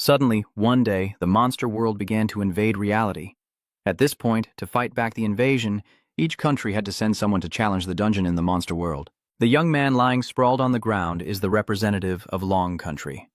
Suddenly, one day, the monster world began to invade reality. At this point, to fight back the invasion, each country had to send someone to challenge the dungeon in the monster world. The young man lying sprawled on the ground is the representative of Long Country.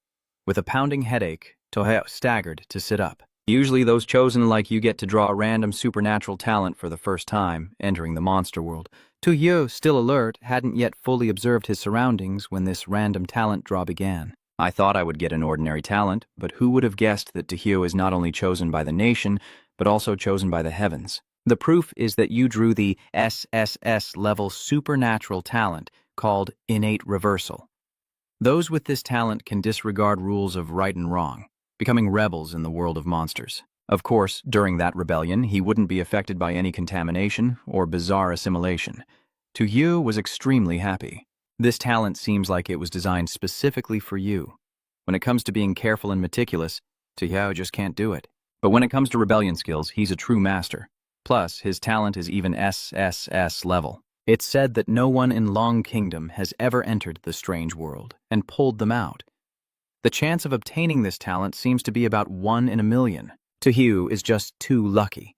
With a pounding headache, Tojo staggered to sit up. Usually those chosen like you get to draw a random supernatural talent for the first time, entering the monster world. Tojo, still alert, hadn't yet fully observed his surroundings when this random talent draw began. I thought I would get an ordinary talent, but who would have guessed that Tojo is not only chosen by the nation, but also chosen by the heavens. The proof is that you drew the SSS level supernatural talent called Innate Reversal. Those with this talent can disregard rules of right and wrong, becoming rebels in the world of monsters. Of course, during that rebellion, he wouldn't be affected by any contamination or bizarre assimilation. Tojo was extremely happy. This talent seems like it was designed specifically for you. When it comes to being careful and meticulous, Tojo just can't do it. But when it comes to rebellion skills, he's a true master. Plus, his talent is even SSS level. It's said that no one in Long Kingdom has ever entered the strange world and pulled them out. The chance of obtaining this talent seems to be about 1 in a million. Tojo is just too lucky.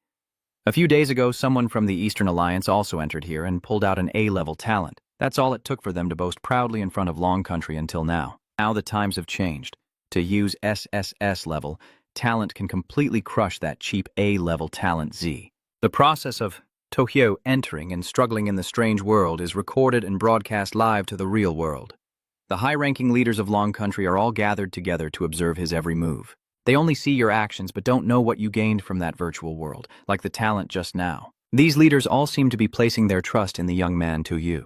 A few days ago, someone from the Eastern Alliance also entered here and pulled out an A-level talent. That's all it took for them to boast proudly in front of Long Country until now. Now the times have changed. To use SSS level, talent can completely crush that cheap A-level talent Z. The process of Tojo entering and struggling in the strange world is recorded and broadcast live to the real world. The high-ranking leaders of Long Country are all gathered together to observe his every move. They only see your actions but don't know what you gained from that virtual world, like the talent just now. These leaders all seem to be placing their trust in the young man Tojo.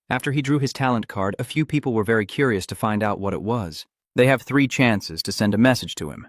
After he drew his talent card, a few people were very curious to find out what it was. They have 3 chances to send a message to him.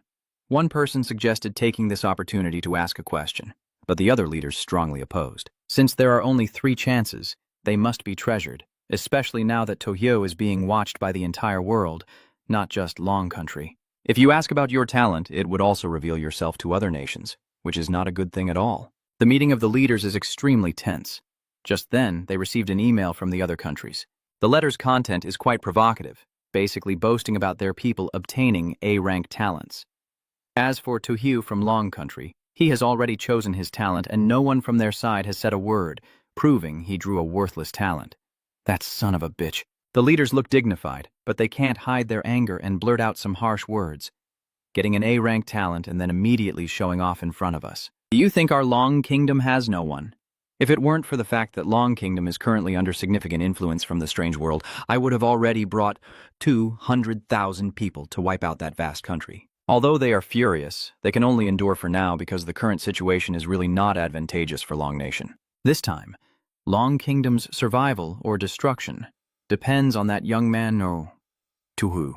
One person suggested taking this opportunity to ask a question, but the other leaders strongly opposed. Since there are only 3 chances, they must be treasured, especially now that Tojo is being watched by the entire world, not just Long Country. If you ask about your talent, it would also reveal yourself to other nations, which is not a good thing at all. The meeting of the leaders is extremely tense. Just then, they received an email from the other countries. The letter's content is quite provocative, basically boasting about their people obtaining A-rank talents. As for Tojo from Long Country, he has already chosen his talent and no one from their side has said a word, proving he drew a worthless talent. That son of a bitch. The leaders look dignified, but they can't hide their anger and blurt out some harsh words. Getting an A-rank talent and then immediately showing off in front of us. Do you think our Long Kingdom has no one? If it weren't for the fact that Long Kingdom is currently under significant influence from the strange world, I would have already brought 200,000 people to wipe out that vast country. Although they are furious, they can only endure for now because the current situation is really not advantageous for Long Nation. This time, Long Kingdom's survival or destruction depends on that young man Tojo.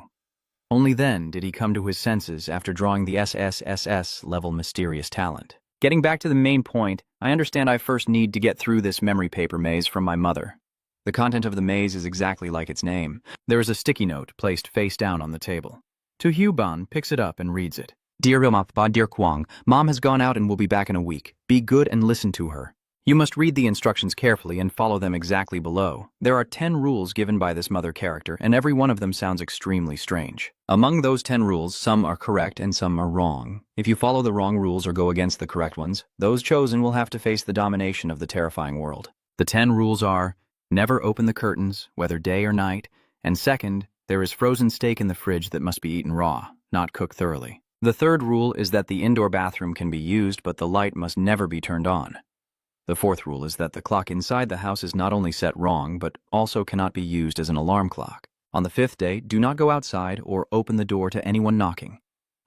Only then did he come to his senses after drawing the SSS level mysterious talent. Getting back to the main point, I understand I first need to get through this memory paper maze from my mother. The content of the maze is exactly like its name. There is a sticky note placed face down on the table. Tojo-ban picks it up and reads it. Dear Ilmapa, dear Kwang, Mom has gone out and will be back in a week. Be good and listen to her. You must read the instructions carefully and follow them exactly below. There are 10 rules given by this mother character, and every one of them sounds extremely strange. Among those 10 rules, some are correct and some are wrong. If you follow the wrong rules or go against the correct ones, those chosen will have to face the domination of the terrifying world. The 10 rules are: never open the curtains, whether day or night, and second, there is frozen steak in the fridge that must be eaten raw, not cooked thoroughly. The third rule is that the indoor bathroom can be used, but the light must never be turned on. The fourth rule is that the clock inside the house is not only set wrong, but also cannot be used as an alarm clock. On the 5th day, do not go outside or open the door to anyone knocking.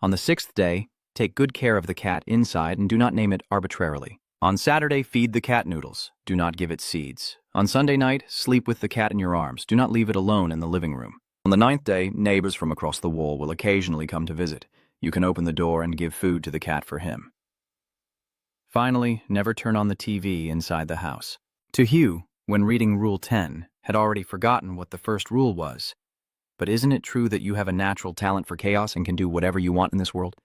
On the 6th day, take good care of the cat inside and do not name it arbitrarily. On Saturday, feed the cat noodles. Do not give it seeds. On Sunday night, sleep with the cat in your arms. Do not leave it alone in the living room. On the 9th day, neighbors from across the wall will occasionally come to visit. You can open the door and give food to the cat for him. Finally, never turn on the TV inside the house. Tojo, when reading Rule 10, had already forgotten what the first rule was. But isn't it true that you have a natural talent for chaos and can do whatever you want in this world?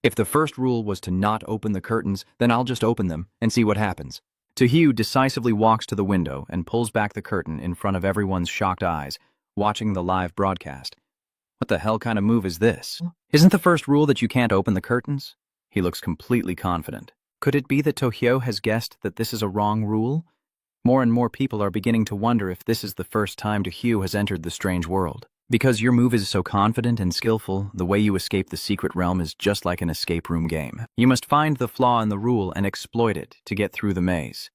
If the first rule was to not open the curtains, then I'll just open them and see what happens. Tojo decisively walks to the window and pulls back the curtain in front of everyone's shocked eyes, watching the live broadcast. What the hell kind of move is this? Isn't the first rule that you can't open the curtains? He looks completely confident. Could it be that Tojo has guessed that this is a wrong rule? More and more people are beginning to wonder if this is the first time Tojo has entered the strange world. Because your move is so confident and skillful, the way you escape the secret realm is just like an escape room game. You must find the flaw in the rule and exploit it to get through the maze.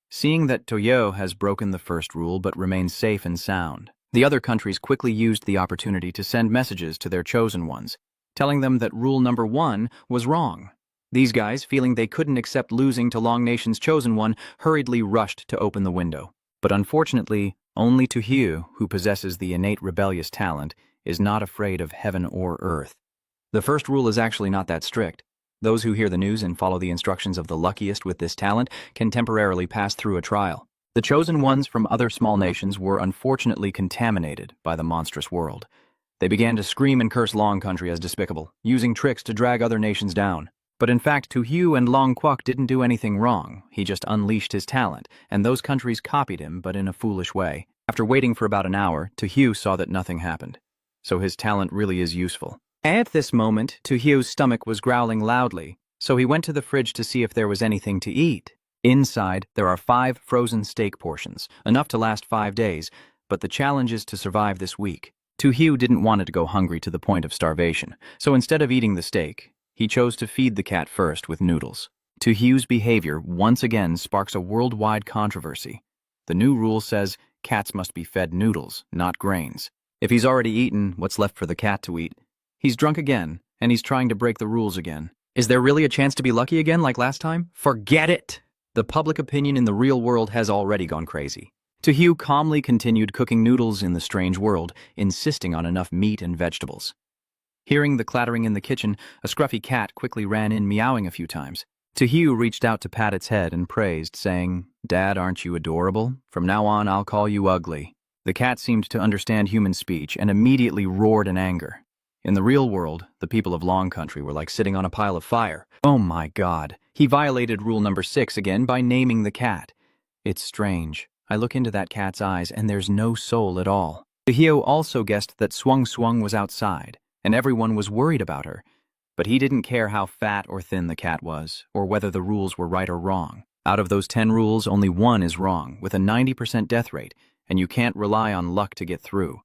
Seeing that Tojo has broken the first rule but remains safe and sound, the other countries quickly used the opportunity to send messages to their chosen ones, telling them that rule number 1 was wrong. These guys, feeling they couldn't accept losing to Long Nation's chosen one, hurriedly rushed to open the window. But unfortunately, only Tojo, who possesses the innate rebellious talent, is not afraid of heaven or earth. The first rule is actually not that strict. Those who hear the news and follow the instructions of the luckiest with this talent can temporarily pass through a trial. The chosen ones from other small nations were unfortunately contaminated by the monstrous world. They began to scream and curse Long Country as despicable, using tricks to drag other nations down. But in fact, Tojo and Long Quoc didn't do anything wrong. He just unleashed his talent, and those countries copied him, but in a foolish way. After waiting for about an hour, Tojo saw that nothing happened. So his talent really is useful. At this moment, Tojo's stomach was growling loudly, so he went to the fridge to see if there was anything to eat. Inside, there are 5 frozen steak portions, enough to last 5 days, but the challenge is to survive this week. Tojo didn't want it to go hungry to the point of starvation, so instead of eating the steak, he chose to feed the cat first with noodles. Tojo's behavior once again sparks a worldwide controversy. The new rule says cats must be fed noodles, not grains. If he's already eaten what's left for the cat to eat, he's drunk again, and he's trying to break the rules again. Is there really a chance to be lucky again like last time? Forget it! The public opinion in the real world has already gone crazy. Tojo calmly continued cooking noodles in the strange world, insisting on enough meat and vegetables. Hearing the clattering in the kitchen, a scruffy cat quickly ran in, meowing a few times. Tojo reached out to pat its head and praised, saying, "Dad, aren't you adorable? From now on, I'll call you ugly." The cat seemed to understand human speech and immediately roared in anger. In the real world, the people of Long Country were like sitting on a pile of fire. Oh my God, he violated rule number 6 again by naming the cat. It's strange. I look into that cat's eyes and there's no soul at all. Tojo also guessed that Swung Swung was outside, and everyone was worried about her. But he didn't care how fat or thin the cat was, or whether the rules were right or wrong. Out of those 10 rules, only 1 is wrong, with a 90% death rate, and you can't rely on luck to get through.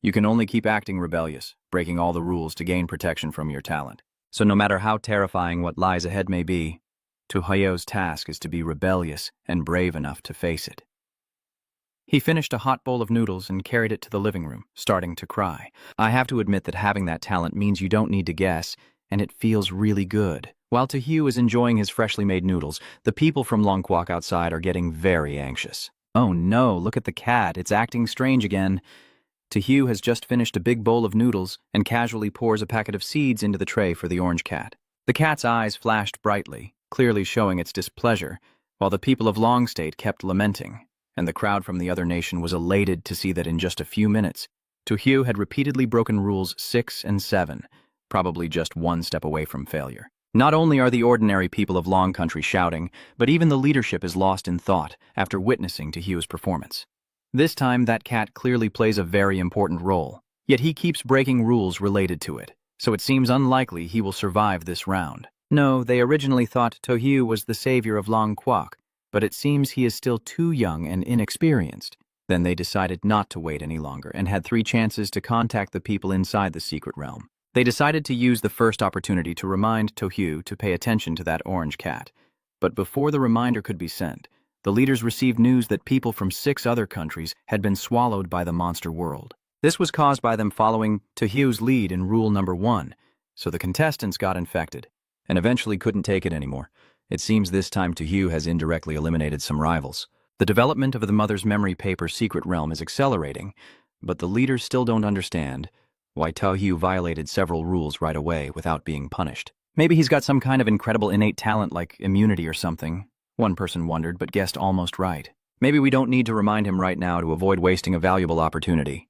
You can only keep acting rebellious, breaking all the rules to gain protection from your talent. So no matter how terrifying what lies ahead may be, Tojo's task is to be rebellious and brave enough to face it. He finished a hot bowl of noodles and carried it to the living room, starting to cry. I have to admit that having that talent means you don't need to guess, and it feels really good. While Tojo is enjoying his freshly made noodles, the people from Long Quoc outside are getting very anxious. Oh no, look at the cat, it's acting strange again. Tojo has just finished a big bowl of noodles and casually pours a packet of seeds into the tray for the orange cat. The cat's eyes flashed brightly, clearly showing its displeasure, while the people of Long State kept lamenting. And the crowd from the other nation was elated to see that in just a few minutes, Tojo had repeatedly broken rules 6 and 7, probably just one step away from failure. Not only are the ordinary people of Long Country shouting, but even the leadership is lost in thought after witnessing Tojo's performance. This time, that cat clearly plays a very important role, yet he keeps breaking rules related to it, so it seems unlikely he will survive this round. No, they originally thought Tojo was the savior of Long Quoc, but it seems he is still too young and inexperienced. Then they decided not to wait any longer and had 3 chances to contact the people inside the secret realm. They decided to use the first opportunity to remind Tojo to pay attention to that orange cat. But before the reminder could be sent, the leaders received news that people from 6 other countries had been swallowed by the monster world. This was caused by them following Tojo's lead in rule number 1, so the contestants got infected and eventually couldn't take it anymore. It seems this time Tojo has indirectly eliminated some rivals. The development of the Mother's Memory Paper secret realm is accelerating, but the leaders still don't understand why Tojo violated several rules right away without being punished. Maybe he's got some kind of incredible innate talent like immunity or something. One person wondered, but guessed almost right. Maybe we don't need to remind him right now to avoid wasting a valuable opportunity.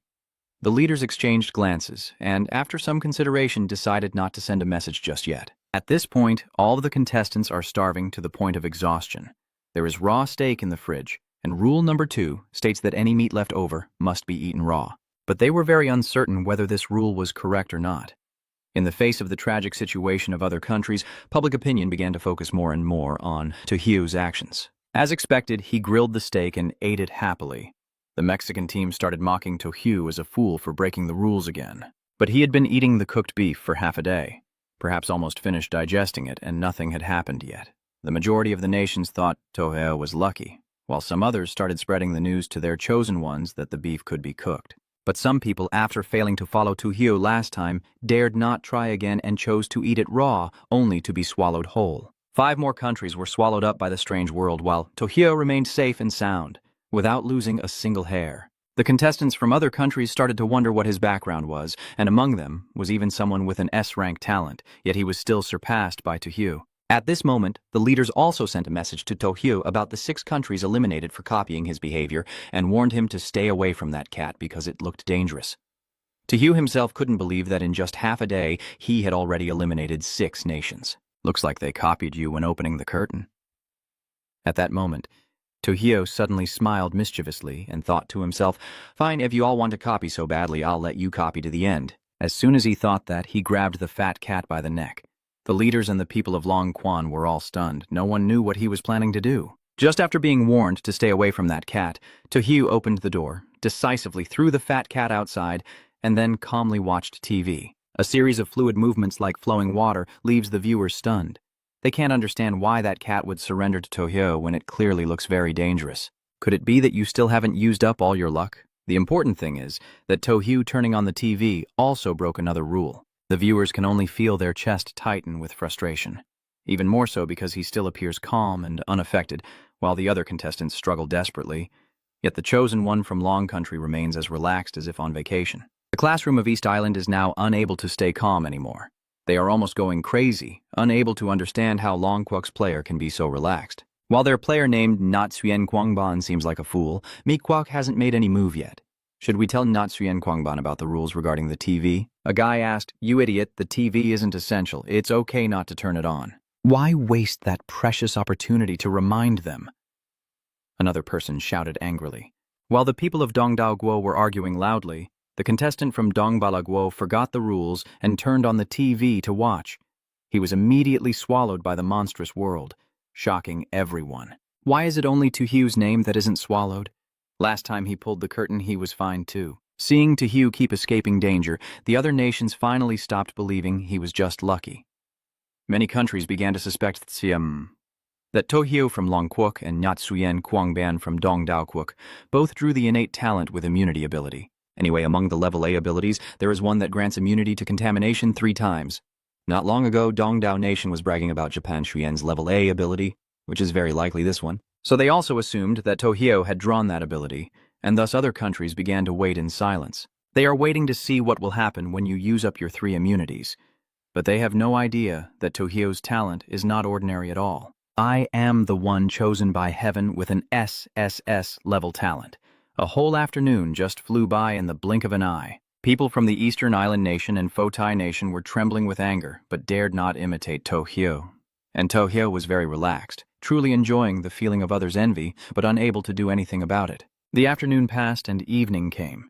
The leaders exchanged glances, and after some consideration decided not to send a message just yet. At this point, all of the contestants are starving to the point of exhaustion. There is raw steak in the fridge, and rule number 2 states that any meat left over must be eaten raw. but they were very uncertain whether this rule was correct or not. In the face of the tragic situation of other countries, public opinion began to focus more and more on Tojo's actions. As expected, he grilled the steak and ate it happily. The Mexican team started mocking Tojo as a fool for breaking the rules again. But he had been eating the cooked beef for half a day, perhaps almost finished digesting it, and nothing had happened yet. The majority of the nations thought Tojo was lucky, while some others started spreading the news to their chosen ones that the beef could be cooked. But some people, after failing to follow Tojo last time, dared not try again and chose to eat it raw, only to be swallowed whole. 5 more countries were swallowed up by the strange world, while Tojo remained safe and sound, without losing a single hair. The contestants from other countries started to wonder what his background was, and among them was even someone with an S-rank talent, yet he was still surpassed by Tojo. At this moment, the leaders also sent a message to Tojo about the 6 countries eliminated for copying his behavior and warned him to stay away from that cat because it looked dangerous. Tojo himself couldn't believe that in just half a day, he had already eliminated 6 nations. Looks like they copied you when opening the curtain. At that moment, Tojo suddenly smiled mischievously and thought to himself, "Fine, if you all want to copy so badly, I'll let you copy to the end." As soon as he thought that, he grabbed the fat cat by the neck. The leaders and the people of Long Quan were all stunned. No one knew what he was planning to do. Just after being warned to stay away from that cat, Tojo opened the door, decisively threw the fat cat outside, and then calmly watched TV. A series of fluid movements like flowing water leaves the viewer stunned. They can't understand why that cat would surrender to Tojo when it clearly looks very dangerous. Could it be that you still haven't used up all your luck? The important thing is that Tojo turning on the TV also broke another rule. The viewers can only feel their chest tighten with frustration. Even more so because he still appears calm and unaffected, while the other contestants struggle desperately. Yet the chosen one from Long Country remains as relaxed as if on vacation. The classroom of East Island is now unable to stay calm anymore. They are almost going crazy, unable to understand how Long Kwuk's player can be so relaxed. While their player named Natsuyen Kwangban seems like a fool, Mi Kwuk hasn't made any move yet. Should we tell Natsuyen Kwangban about the rules regarding the TV? A guy asked, "You idiot, the TV isn't essential. It's okay not to turn it on." Why waste that precious opportunity to remind them? Another person shouted angrily. While the people of Dongdaoguo were arguing loudly, the contestant from Dongbalaguo forgot the rules and turned on the TV to watch. He was immediately swallowed by the monstrous world, shocking everyone. Why is it only Tojo's name that isn't swallowed? Last time he pulled the curtain, he was fine too. Seeing Tojo keep escaping danger, the other nations finally stopped believing he was just lucky. Many countries began to suspect that Tojo from Long Kwuk and Natsuyen Kwangban from Dongdaokwuk both drew the innate talent with immunity ability. Anyway, among the level A abilities, there is one that grants immunity to contamination 3 times. Not long ago, Dongdao Nation was bragging about Japan Shuyen's level A ability, which is very likely this one. So they also assumed that Tojo had drawn that ability, and thus other countries began to wait in silence. They are waiting to see what will happen when you use up your 3 immunities. But they have no idea that Tojo's talent is not ordinary at all. I am the one chosen by heaven with an SSS level talent. A whole afternoon just flew by in the blink of an eye. People from the Eastern Island Nation and Fotai Nation were trembling with anger, but dared not imitate Tojo. And Tojo was very relaxed, truly enjoying the feeling of others' envy, but unable to do anything about it. The afternoon passed and evening came.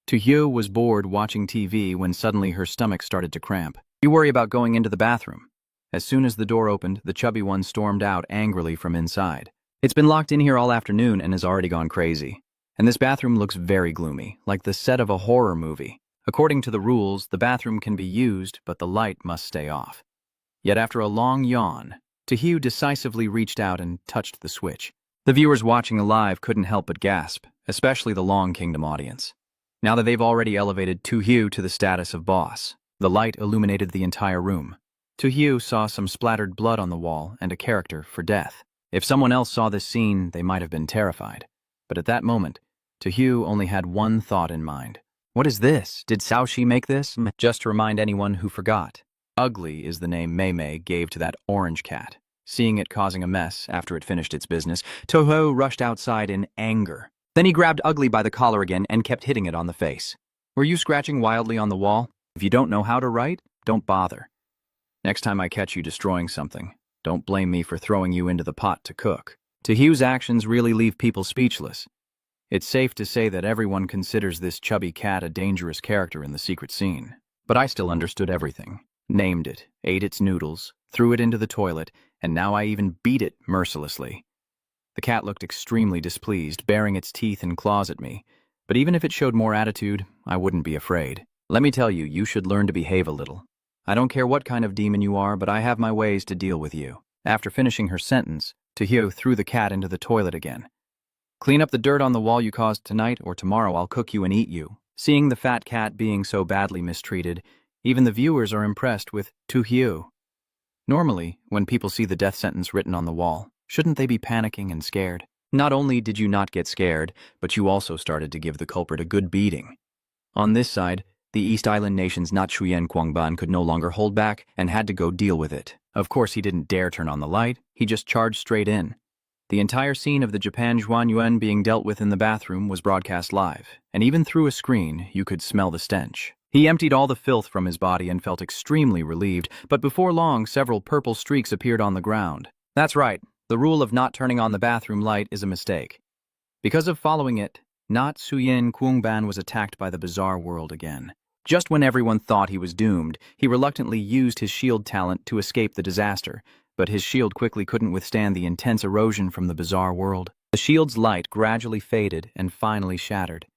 Tojo was bored watching TV when suddenly her stomach started to cramp. You worry about going into the bathroom. As soon as the door opened, the chubby one stormed out angrily from inside. It's been locked in here all afternoon and has already gone crazy. And this bathroom looks very gloomy, like the set of a horror movie. According to the rules, the bathroom can be used, but the light must stay off. Yet after a long yawn, Tojo decisively reached out and touched the switch. The viewers watching live couldn't help but gasp, especially the Long Kingdom audience. Now that they've already elevated Tojo to the status of boss, the light illuminated the entire room. Tojo saw some splattered blood on the wall and a character for death. If someone else saw this scene, they might have been terrified. But at that moment, Tojo only had one thought in mind. What is this? Did Shaoxi make this? Just to remind anyone who forgot, Ugly is the name Mei Mei gave to that orange cat. Seeing it causing a mess after it finished its business, Tojo rushed outside in anger. Then he grabbed Ugly by the collar again and kept hitting it on the face. Were you scratching wildly on the wall? If you don't know how to write, don't bother. Next time I catch you destroying something, don't blame me for throwing you into the pot to cook. Tojo's actions really leave people speechless. It's safe to say that everyone considers this chubby cat a dangerous character in the secret scene. But I still understood everything. Named it, ate its noodles, threw it into the toilet, and now I even beat it mercilessly. The cat looked extremely displeased, baring its teeth and claws at me. But even if it showed more attitude, I wouldn't be afraid. Let me tell you, you should learn to behave a little. I don't care what kind of demon you are, but I have my ways to deal with you. After finishing her sentence, Tojo threw the cat into the toilet again. Clean up the dirt on the wall you caused tonight, or tomorrow I'll cook you and eat you. Seeing the fat cat being so badly mistreated, even the viewers are impressed with Tojo. Normally, when people see the death sentence written on the wall, shouldn't they be panicking and scared? Not only did you not get scared, but you also started to give the culprit a good beating. On this side, the East Island nation's Nachuyen Guangban could no longer hold back and had to go deal with it. Of course, he didn't dare turn on the light, he just charged straight in. The entire scene of the Japan Zhuanyuan being dealt with in the bathroom was broadcast live, and even through a screen, you could smell the stench. He emptied all the filth from his body and felt extremely relieved, but before long, several purple streaks appeared on the ground. That's right, the rule of not turning on the bathroom light is a mistake. Because of following it, Nachuyen Guangban was attacked by the bizarre world again. Just when everyone thought he was doomed, he reluctantly used his shield talent to escape the disaster, but his shield quickly couldn't withstand the intense erosion from the bizarre world. The shield's light gradually faded and finally shattered.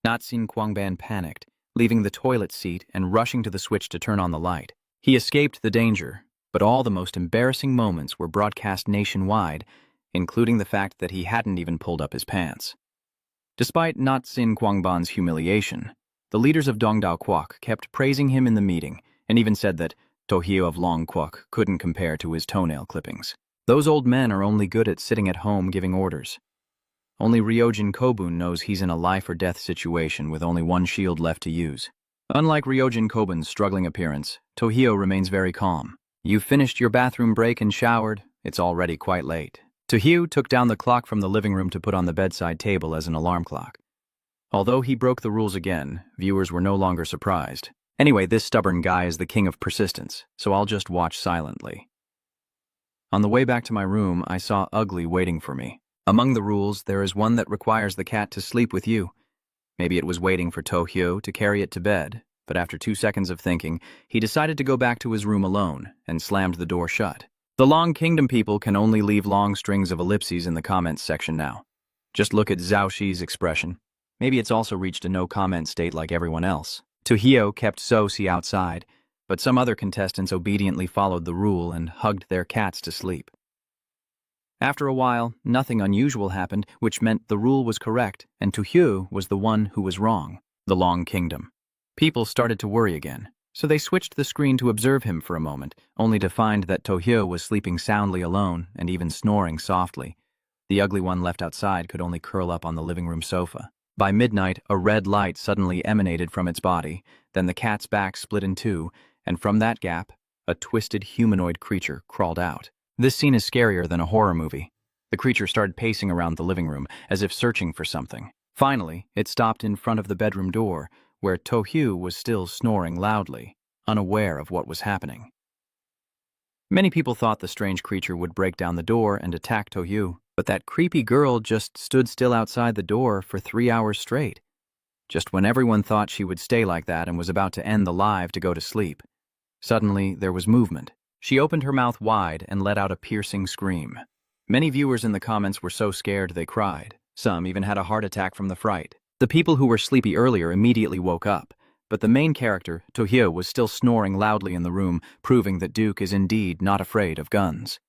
Nachuyen Guangban panicked, leaving the toilet seat and rushing to the switch to turn on the light. He escaped the danger, but all the most embarrassing moments were broadcast nationwide, including the fact that he hadn't even pulled up his pants. Despite Nachuyen Guangban's humiliation, the leaders of Dongdao Kwok kept praising him in the meeting and even said that Tojo of Long Kwok couldn't compare to his toenail clippings. Those old men are only good at sitting at home giving orders. Only Ryojin Kobun knows he's in a life-or-death situation with only one shield left to use. Unlike Ryojin Kobun's struggling appearance, Tojo remains very calm. You've finished your bathroom break and showered. It's already quite late. Tojo took down the clock from the living room to put on the bedside table as an alarm clock. Although he broke the rules again, viewers were no longer surprised. Anyway, this stubborn guy is the king of persistence, so I'll just watch silently. On the way back to my room, I saw Ugly waiting for me. Among the rules, there is one that requires the cat to sleep with you. Maybe it was waiting for Tojo to carry it to bed, but after 2 seconds of thinking, he decided to go back to his room alone and slammed the door shut. The Long Kingdom people can only leave long strings of ellipses in the comments section now. Just look at Zhao Shi's expression. Maybe it's also reached a no-comment state like everyone else. Tojo kept Sosi outside, but some other contestants obediently followed the rule and hugged their cats to sleep. After a while, nothing unusual happened, which meant the rule was correct, and Tojo was the one who was wrong. The Long Kingdom. People started to worry again, so they switched the screen to observe him for a moment, only to find that Tojo was sleeping soundly alone and even snoring softly. The ugly one left outside could only curl up on the living room sofa. By midnight, a red light suddenly emanated from its body, then the cat's back split in two, and from that gap, a twisted humanoid creature crawled out. This scene is scarier than a horror movie. The creature started pacing around the living room, as if searching for something. Finally, it stopped in front of the bedroom door, where Tojo was still snoring loudly, unaware of what was happening. Many people thought the strange creature would break down the door and attack Tojo, but that creepy girl just stood still outside the door for 3 hours straight. Just when everyone thought she would stay like that and was about to end the live to go to sleep. Suddenly, there was movement. She opened her mouth wide and let out a piercing scream. Many viewers in the comments were so scared they cried. Some even had a heart attack from the fright. The people who were sleepy earlier immediately woke up, but the main character, Tojo, was still snoring loudly in the room, proving that Duke is indeed not afraid of guns.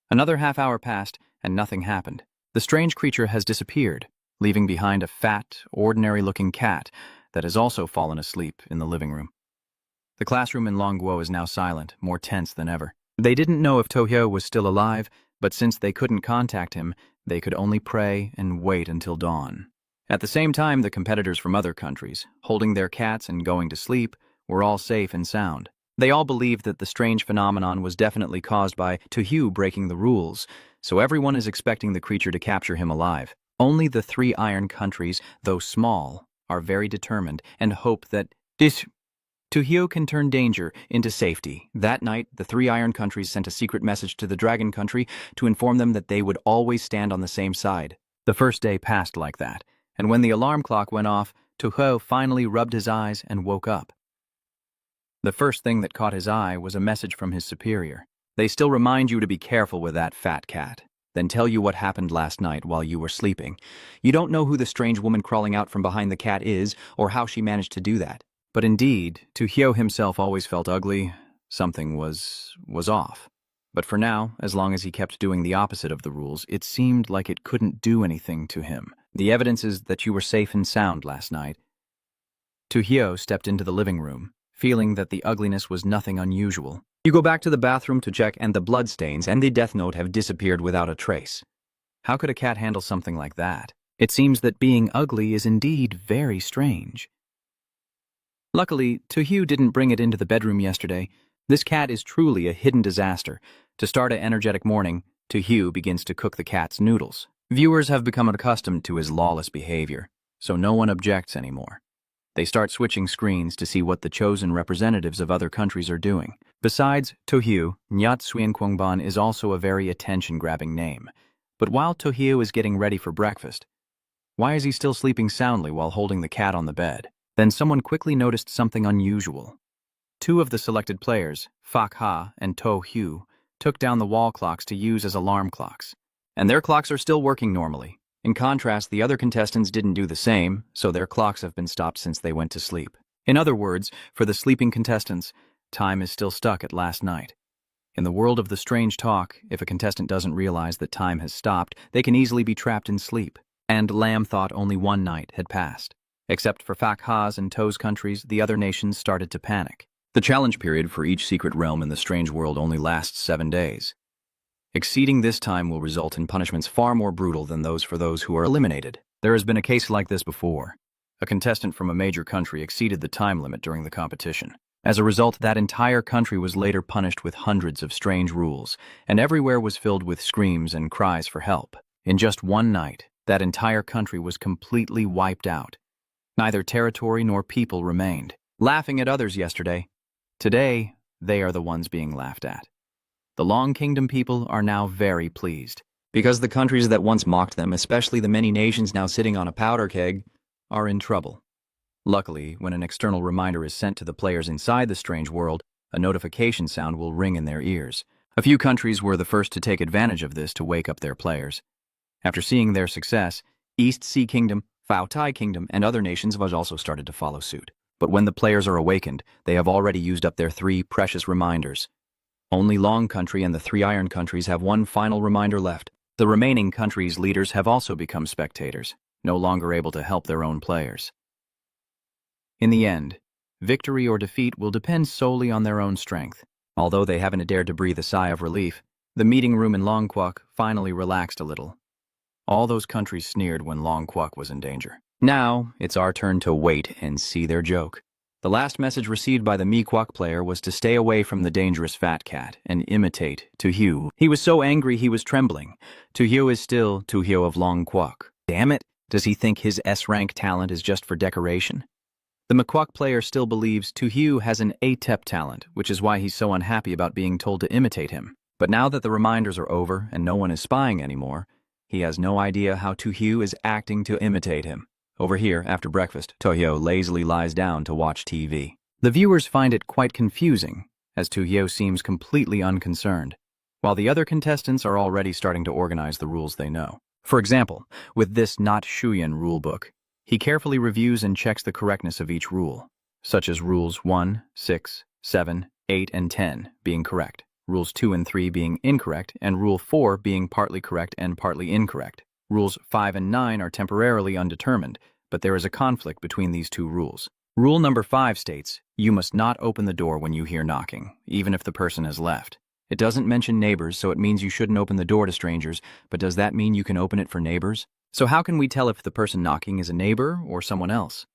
Another half hour passed, and nothing happened. The strange creature has disappeared, leaving behind a fat, ordinary-looking cat that has also fallen asleep in the living room. The classroom in Longguo is now silent, more tense than ever. They didn't know if Tojo was still alive, but since they couldn't contact him, they could only pray and wait until dawn. At the same time, the competitors from other countries, holding their cats and going to sleep, were all safe and sound. They all believed that the strange phenomenon was definitely caused by Tojo breaking the rules, so everyone is expecting the creature to capture him alive. Only the 3 iron countries, though small, are very determined and hope that Tojo can turn danger into safety. That night, the 3 iron countries sent a secret message to the dragon country to inform them that they would always stand on the same side. The first day passed like that, and when the alarm clock went off, Tojo finally rubbed his eyes and woke up. The first thing that caught his eye was a message from his superior. They still remind you to be careful with that fat cat, then tell you what happened last night while you were sleeping. You don't know who the strange woman crawling out from behind the cat is or how she managed to do that. But indeed, Tojo himself always felt ugly. Something was off. But for now, as long as he kept doing the opposite of the rules, it seemed like it couldn't do anything to him. The evidence is that you were safe and sound last night. Tojo stepped into the living room, feeling that the ugliness was nothing unusual. You go back to the bathroom to check, and the bloodstains and the death note have disappeared without a trace. How could a cat handle something like that? It seems that being ugly is indeed very strange. Luckily, Tojo didn't bring it into the bedroom yesterday. This cat is truly a hidden disaster. To start an energetic morning, Tojo begins to cook the cat's noodles. Viewers have become accustomed to his lawless behavior, so no one objects anymore. They start switching screens to see what the chosen representatives of other countries are doing. Besides Tojo, Nyat Suyenkwangban is also a very attention-grabbing name. But while Tojo is getting ready for breakfast, why is he still sleeping soundly while holding the cat on the bed? Then someone quickly noticed something unusual. Two of the selected players, Fak Ha and Tojo, took down the wall clocks to use as alarm clocks. And their clocks are still working normally. In contrast, the other contestants didn't do the same, so their clocks have been stopped since they went to sleep. In other words, for the sleeping contestants, time is still stuck at last night. In the world of the strange talk, if a contestant doesn't realize that time has stopped, they can easily be trapped in sleep. And Lamb thought only one night had passed. Except for Fak Ha's and To's countries, the other nations started to panic. The challenge period for each secret realm in the strange world only lasts 7 days. Exceeding this time will result in punishments far more brutal than those for those who are eliminated. There has been a case like this before. A contestant from a major country exceeded the time limit during the competition. As a result, that entire country was later punished with hundreds of strange rules, and everywhere was filled with screams and cries for help. In just one night, that entire country was completely wiped out. Neither territory nor people remained. Laughing at others yesterday. Today, they are the ones being laughed at. The Long Kingdom people are now very pleased, because the countries that once mocked them, especially the many nations now sitting on a powder keg, are in trouble. Luckily, when an external reminder is sent to the players inside the strange world, a notification sound will ring in their ears. A few countries were the first to take advantage of this to wake up their players. After seeing their success, East Sea Kingdom, Phao Tai Kingdom, and other nations have also started to follow suit. But when the players are awakened, they have already used up their 3 precious reminders. Only Long Country and the 3 Iron countries have one final reminder left. The remaining countries' leaders have also become spectators, no longer able to help their own players. In the end, victory or defeat will depend solely on their own strength. Although they haven't dared to breathe a sigh of relief, the meeting room in Longquok finally relaxed a little. All those countries sneered when Longquok was in danger. Now, it's our turn to wait and see their joke. The last message received by the Mequok player was to stay away from the dangerous fat cat and imitate Tojo. He was so angry he was trembling. Tojo is still Tojo of Longquok. Damn it, does he think his S-rank talent is just for decoration? The Mequok player still believes Tojo has an ATEP talent, which is why he's so unhappy about being told to imitate him. But now that the reminders are over and no one is spying anymore, he has no idea how Tojo is acting to imitate him. Over here, after breakfast, Tojo lazily lies down to watch TV. The viewers find it quite confusing, as Tojo seems completely unconcerned, while the other contestants are already starting to organize the rules they know. For example, with this Not Shuyan rulebook, he carefully reviews and checks the correctness of each rule, such as rules 1, 6, 7, 8, and 10 being correct, rules 2 and 3 being incorrect, and rule 4 being partly correct and partly incorrect. Rules 5 and 9 are temporarily undetermined, but there is a conflict between these 2 rules. Rule number 5 states, you must not open the door when you hear knocking, even if the person has left. It doesn't mention neighbors, so it means you shouldn't open the door to strangers, but does that mean you can open it for neighbors? So how can we tell if the person knocking is a neighbor or someone else?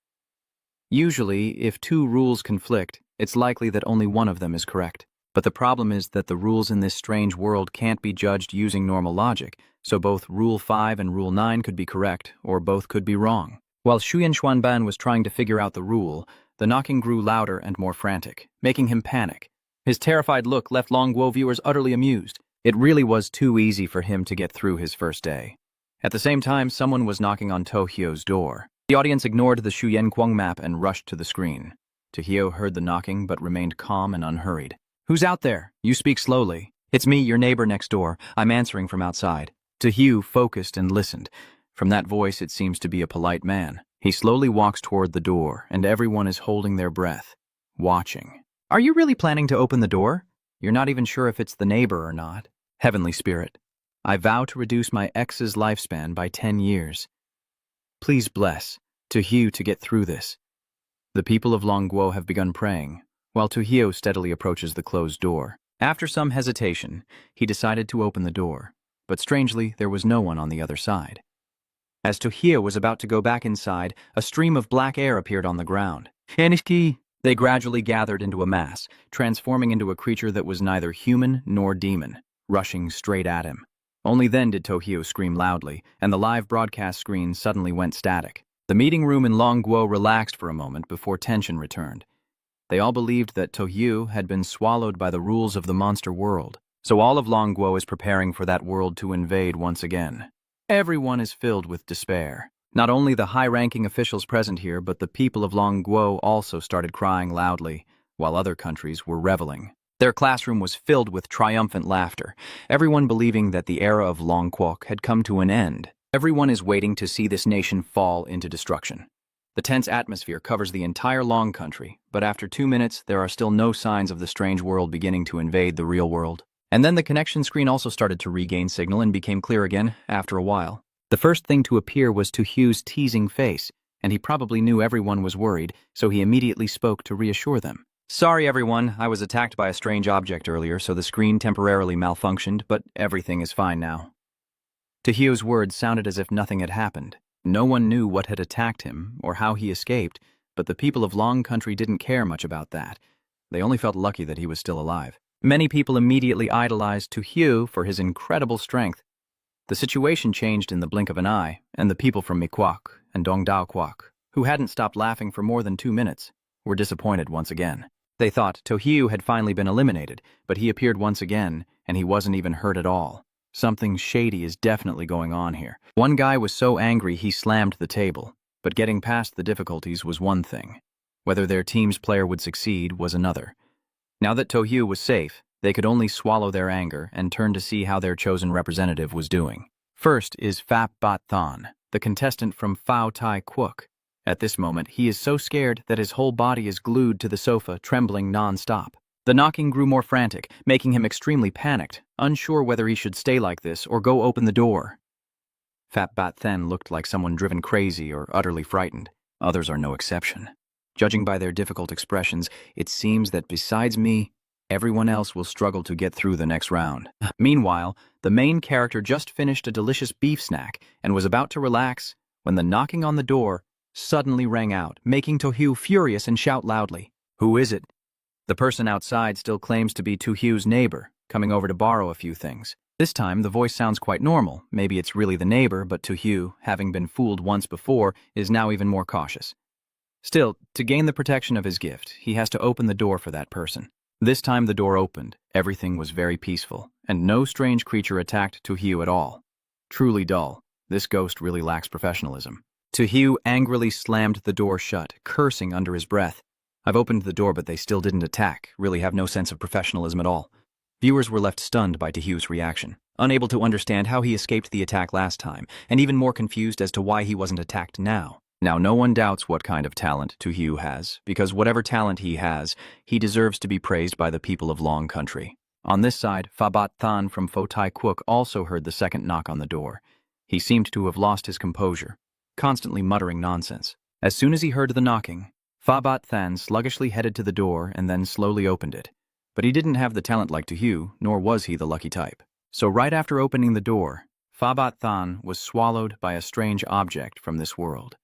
Usually, if 2 rules conflict, it's likely that only one of them is correct. But the problem is that the rules in this strange world can't be judged using normal logic, so both Rule 5 and Rule 9 could be correct, or both could be wrong. While Shuyan Xuanban was trying to figure out the rule, the knocking grew louder and more frantic, making him panic. His terrified look left Longguo viewers utterly amused. It really was too easy for him to get through his first day. At the same time, someone was knocking on Tohyo's door. The audience ignored the Shuyenquang map and rushed to the screen. Tohyo heard the knocking but remained calm and unhurried. "Who's out there? You speak slowly." "It's me, your neighbor next door. I'm answering from outside." Tohyo focused and listened. From that voice, it seems to be a polite man. He slowly walks toward the door, and everyone is holding their breath, watching. "Are you really planning to open the door? You're not even sure if it's the neighbor or not." "Heavenly Spirit, I vow to reduce my ex's lifespan by 10 years. Please bless Tohyo to get through this." The people of Longguo have begun praying, while Tohyo steadily approaches the closed door. After some hesitation, he decided to open the door, but strangely, there was no one on the other side. As Tohyo was about to go back inside, a stream of black air appeared on the ground. They gradually gathered into a mass, transforming into a creature that was neither human nor demon, rushing straight at him. Only then did Tohyo scream loudly, and the live broadcast screen suddenly went static. The meeting room in Longguo relaxed for a moment before tension returned. They all believed that Tohyo had been swallowed by the rules of the monster world, so all of Longguo is preparing for that world to invade once again. Everyone is filled with despair. Not only the high-ranking officials present here, but the people of Longguo also started crying loudly, while other countries were reveling. Their classroom was filled with triumphant laughter, everyone believing that the era of Longquok had come to an end. Everyone is waiting to see this nation fall into destruction. The tense atmosphere covers the entire Long country, but after 2 minutes, there are still no signs of the strange world beginning to invade the real world. And then the connection screen also started to regain signal and became clear again after a while. The first thing to appear was Tohyo's teasing face, and he probably knew everyone was worried, so he immediately spoke to reassure them. "Sorry everyone, I was attacked by a strange object earlier, so the screen temporarily malfunctioned, but everything is fine now." Tohyo's words sounded as if nothing had happened. No one knew what had attacked him or how he escaped, but the people of Long Country didn't care much about that. They only felt lucky that he was still alive. Many people immediately idolized Tohyo for his incredible strength. The situation changed in the blink of an eye, and the people from Mikwak and Dongdaoquak, who hadn't stopped laughing for more than 2 minutes, were disappointed once again. They thought Tohyo had finally been eliminated, but he appeared once again, and he wasn't even hurt at all. Something shady is definitely going on here. One guy was so angry he slammed the table, but getting past the difficulties was one thing. Whether their team's player would succeed was another. Now that Tohyo was safe, they could only swallow their anger and turn to see how their chosen representative was doing. First is Phap Bat Thon, the contestant from Phao Tai Quoc. At this moment, he is so scared that his whole body is glued to the sofa, trembling non-stop. The knocking grew more frantic, making him extremely panicked, unsure whether he should stay like this or go open the door. Phap Bat Then looked like someone driven crazy or utterly frightened. Others are no exception. Judging by their difficult expressions, it seems that besides me, everyone else will struggle to get through the next round. Meanwhile, the main character just finished a delicious beef snack and was about to relax when the knocking on the door suddenly rang out, making Tohyo furious and shout loudly. "Who is it?" The person outside still claims to be Tohyo's neighbor, coming over to borrow a few things. This time, the voice sounds quite normal. Maybe it's really the neighbor, but Tohyo, having been fooled once before, is now even more cautious. Still, to gain the protection of his gift, he has to open the door for that person. This time the door opened, everything was very peaceful, and no strange creature attacked Tohyo at all. Truly dull, this ghost really lacks professionalism. Tohyo angrily slammed the door shut, cursing under his breath. "I've opened the door but they still didn't attack, really have no sense of professionalism at all." Viewers were left stunned by Tohyo's reaction, unable to understand how he escaped the attack last time, and even more confused as to why he wasn't attacked now. Now no one doubts what kind of talent Tohyo has, because whatever talent he has, he deserves to be praised by the people of Long Country. On this side, Phabat Than from Phao Tai Quoc also heard the second knock on the door. He seemed to have lost his composure, constantly muttering nonsense. As soon as he heard the knocking, Phabat Than sluggishly headed to the door and then slowly opened it. But he didn't have the talent like Tohyo, nor was he the lucky type. So right after opening the door, Phabat Than was swallowed by a strange object from this world.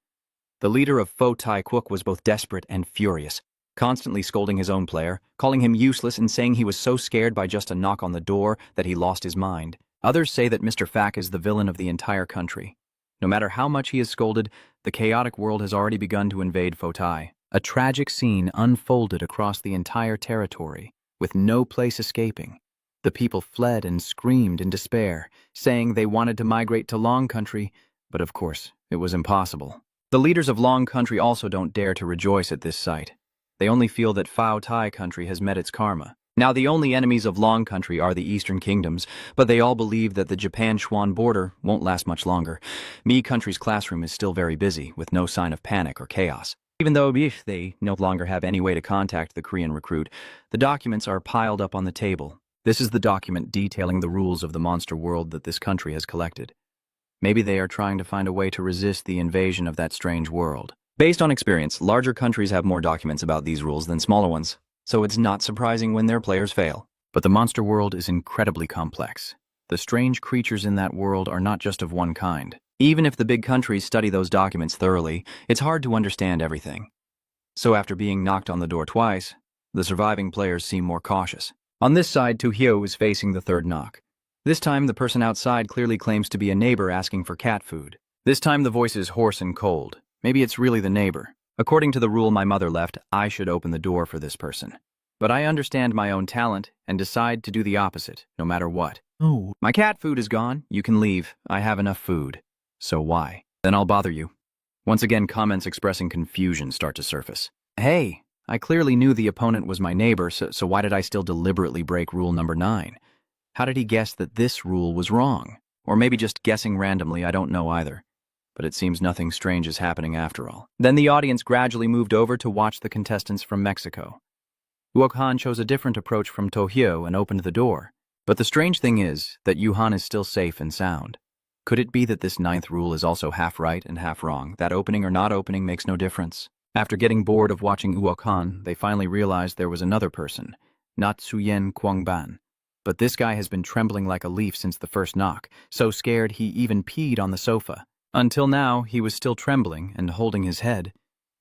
The leader of Phao Tai Quoc was both desperate and furious, constantly scolding his own player, calling him useless and saying he was so scared by just a knock on the door that he lost his mind. Others say that Mr. Phak is the villain of the entire country. No matter how much he is scolded, the chaotic world has already begun to invade Phao Tai. A tragic scene unfolded across the entire territory, with no place escaping. The people fled and screamed in despair, saying they wanted to migrate to Long Country, but of course, it was impossible. The leaders of Long Country also don't dare to rejoice at this sight. They only feel that Phao Tai Country has met its karma. Now the only enemies of Long Country are the Eastern Kingdoms, but they all believe that the Japan-Schwan border won't last much longer. Mi Country's classroom is still very busy, with no sign of panic or chaos. Even though they no longer have any way to contact the Korean recruit, the documents are piled up on the table. This is the document detailing the rules of the monster world that this country has collected. Maybe they are trying to find a way to resist the invasion of that strange world. Based on experience, larger countries have more documents about these rules than smaller ones, so it's not surprising when their players fail. But the monster world is incredibly complex. The strange creatures in that world are not just of one kind. Even if the big countries study those documents thoroughly, it's hard to understand everything. So after being knocked on the door twice, the surviving players seem more cautious. On this side, Tojo is facing the third knock. This time, the person outside clearly claims to be a neighbor asking for cat food. This time, the voice is hoarse and cold. Maybe it's really the neighbor. According to the rule my mother left, I should open the door for this person. But I understand my own talent and decide to do the opposite, no matter what. Oh, my cat food is gone. You can leave. I have enough food. So why? Then I'll bother you. Once again, comments expressing confusion start to surface. Hey, I clearly knew the opponent was my neighbor, so why did I still deliberately break rule number 9? How did he guess that this rule was wrong? Or maybe just guessing randomly, I don't know either. But it seems nothing strange is happening after all. Then the audience gradually moved over to watch the contestants from Mexico. Uokhan chose a different approach from Tojo and opened the door. But the strange thing is that Yuhan is still safe and sound. Could it be that this 9th rule is also half right and half wrong, that opening or not opening makes no difference? After getting bored of watching Uokhan, they finally realized there was another person, not Suyen Kwangban. But this guy has been trembling like a leaf since the first knock, so scared he even peed on the sofa. Until now, he was still trembling and holding his head.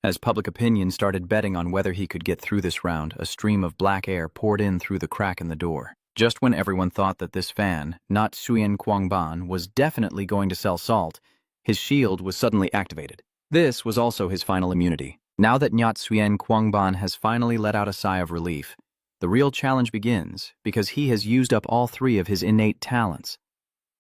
As public opinion started betting on whether he could get through this round, a stream of black air poured in through the crack in the door. Just when everyone thought that this fan, not Suyen Kwangban, was definitely going to sell salt, his shield was suddenly activated. This was also his final immunity. Now that Nyat Suyen Kwangban has finally let out a sigh of relief, the real challenge begins because he has used up all 3 of his innate talents.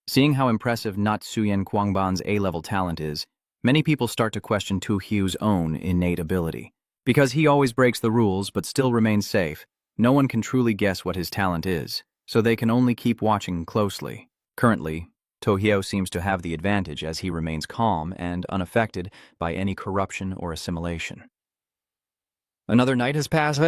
Seeing how impressive Nyat Suyen Kwangban's A-level talent is, many people start to question Tu Hyu's own innate ability. Because he always breaks the rules but still remains safe, no one can truly guess what his talent is, so they can only keep watching closely. Currently, Tojo seems to have the advantage as he remains calm and unaffected by any corruption or assimilation. Another night has passed,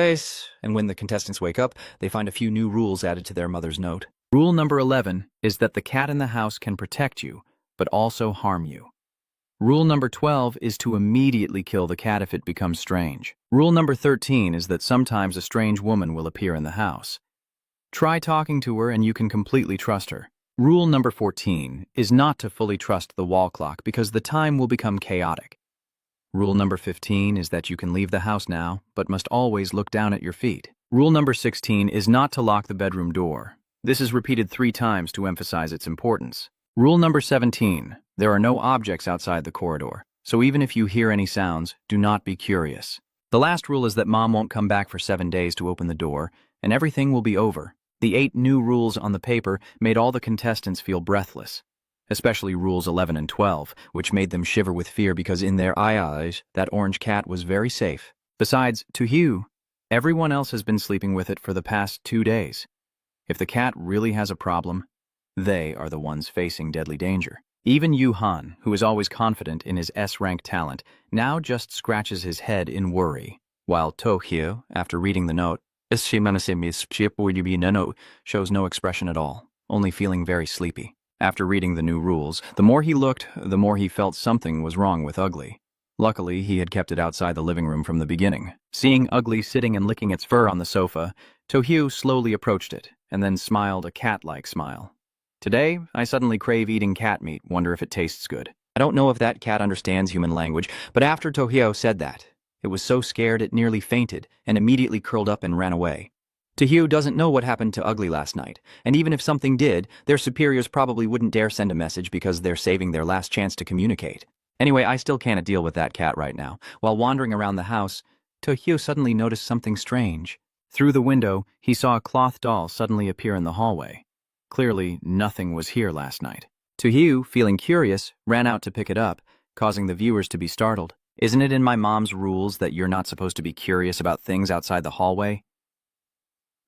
and when the contestants wake up, they find a few new rules added to their mother's note. Rule number 11 is that the cat in the house can protect you, but also harm you. Rule number 12 is to immediately kill the cat if it becomes strange. Rule number 13 is that sometimes a strange woman will appear in the house. Try talking to her and you can completely trust her. Rule number 14 is not to fully trust the wall clock because the time will become chaotic. Rule number 15 is that you can leave the house now, but must always look down at your feet. Rule number 16 is not to lock the bedroom door. This is repeated 3 times to emphasize its importance. Rule number 17, there are no objects outside the corridor, so even if you hear any sounds, do not be curious. The last rule is that Mom won't come back for 7 days to open the door, and everything will be over. The 8 new rules on the paper made all the contestants feel breathless, especially rules 11 and 12, which made them shiver with fear because in their eyes, that orange cat was very safe. Besides, to Hugh, everyone else has been sleeping with it for the past 2 days. If the cat really has a problem, they are the ones facing deadly danger. Even Yu Han, who is always confident in his S-rank talent, now just scratches his head in worry, while Tojo, after reading the note, shows no expression at all, only feeling very sleepy. After reading the new rules, the more he looked, the more he felt something was wrong with Ugly. Luckily, he had kept it outside the living room from the beginning. Seeing Ugly sitting and licking its fur on the sofa, Tojo slowly approached it, and then smiled a cat-like smile. Today, I suddenly crave eating cat meat, wonder if it tastes good. I don't know if that cat understands human language, but after Tojo said that, it was so scared it nearly fainted and immediately curled up and ran away. Tojo doesn't know what happened to Ugly last night, and even if something did, their superiors probably wouldn't dare send a message because they're saving their last chance to communicate. Anyway, I still can't deal with that cat right now. While wandering around the house, Tojo suddenly noticed something strange. Through the window, he saw a cloth doll suddenly appear in the hallway. Clearly, nothing was here last night. Tojo, feeling curious, ran out to pick it up, causing the viewers to be startled. Isn't it in my mom's rules that you're not supposed to be curious about things outside the hallway?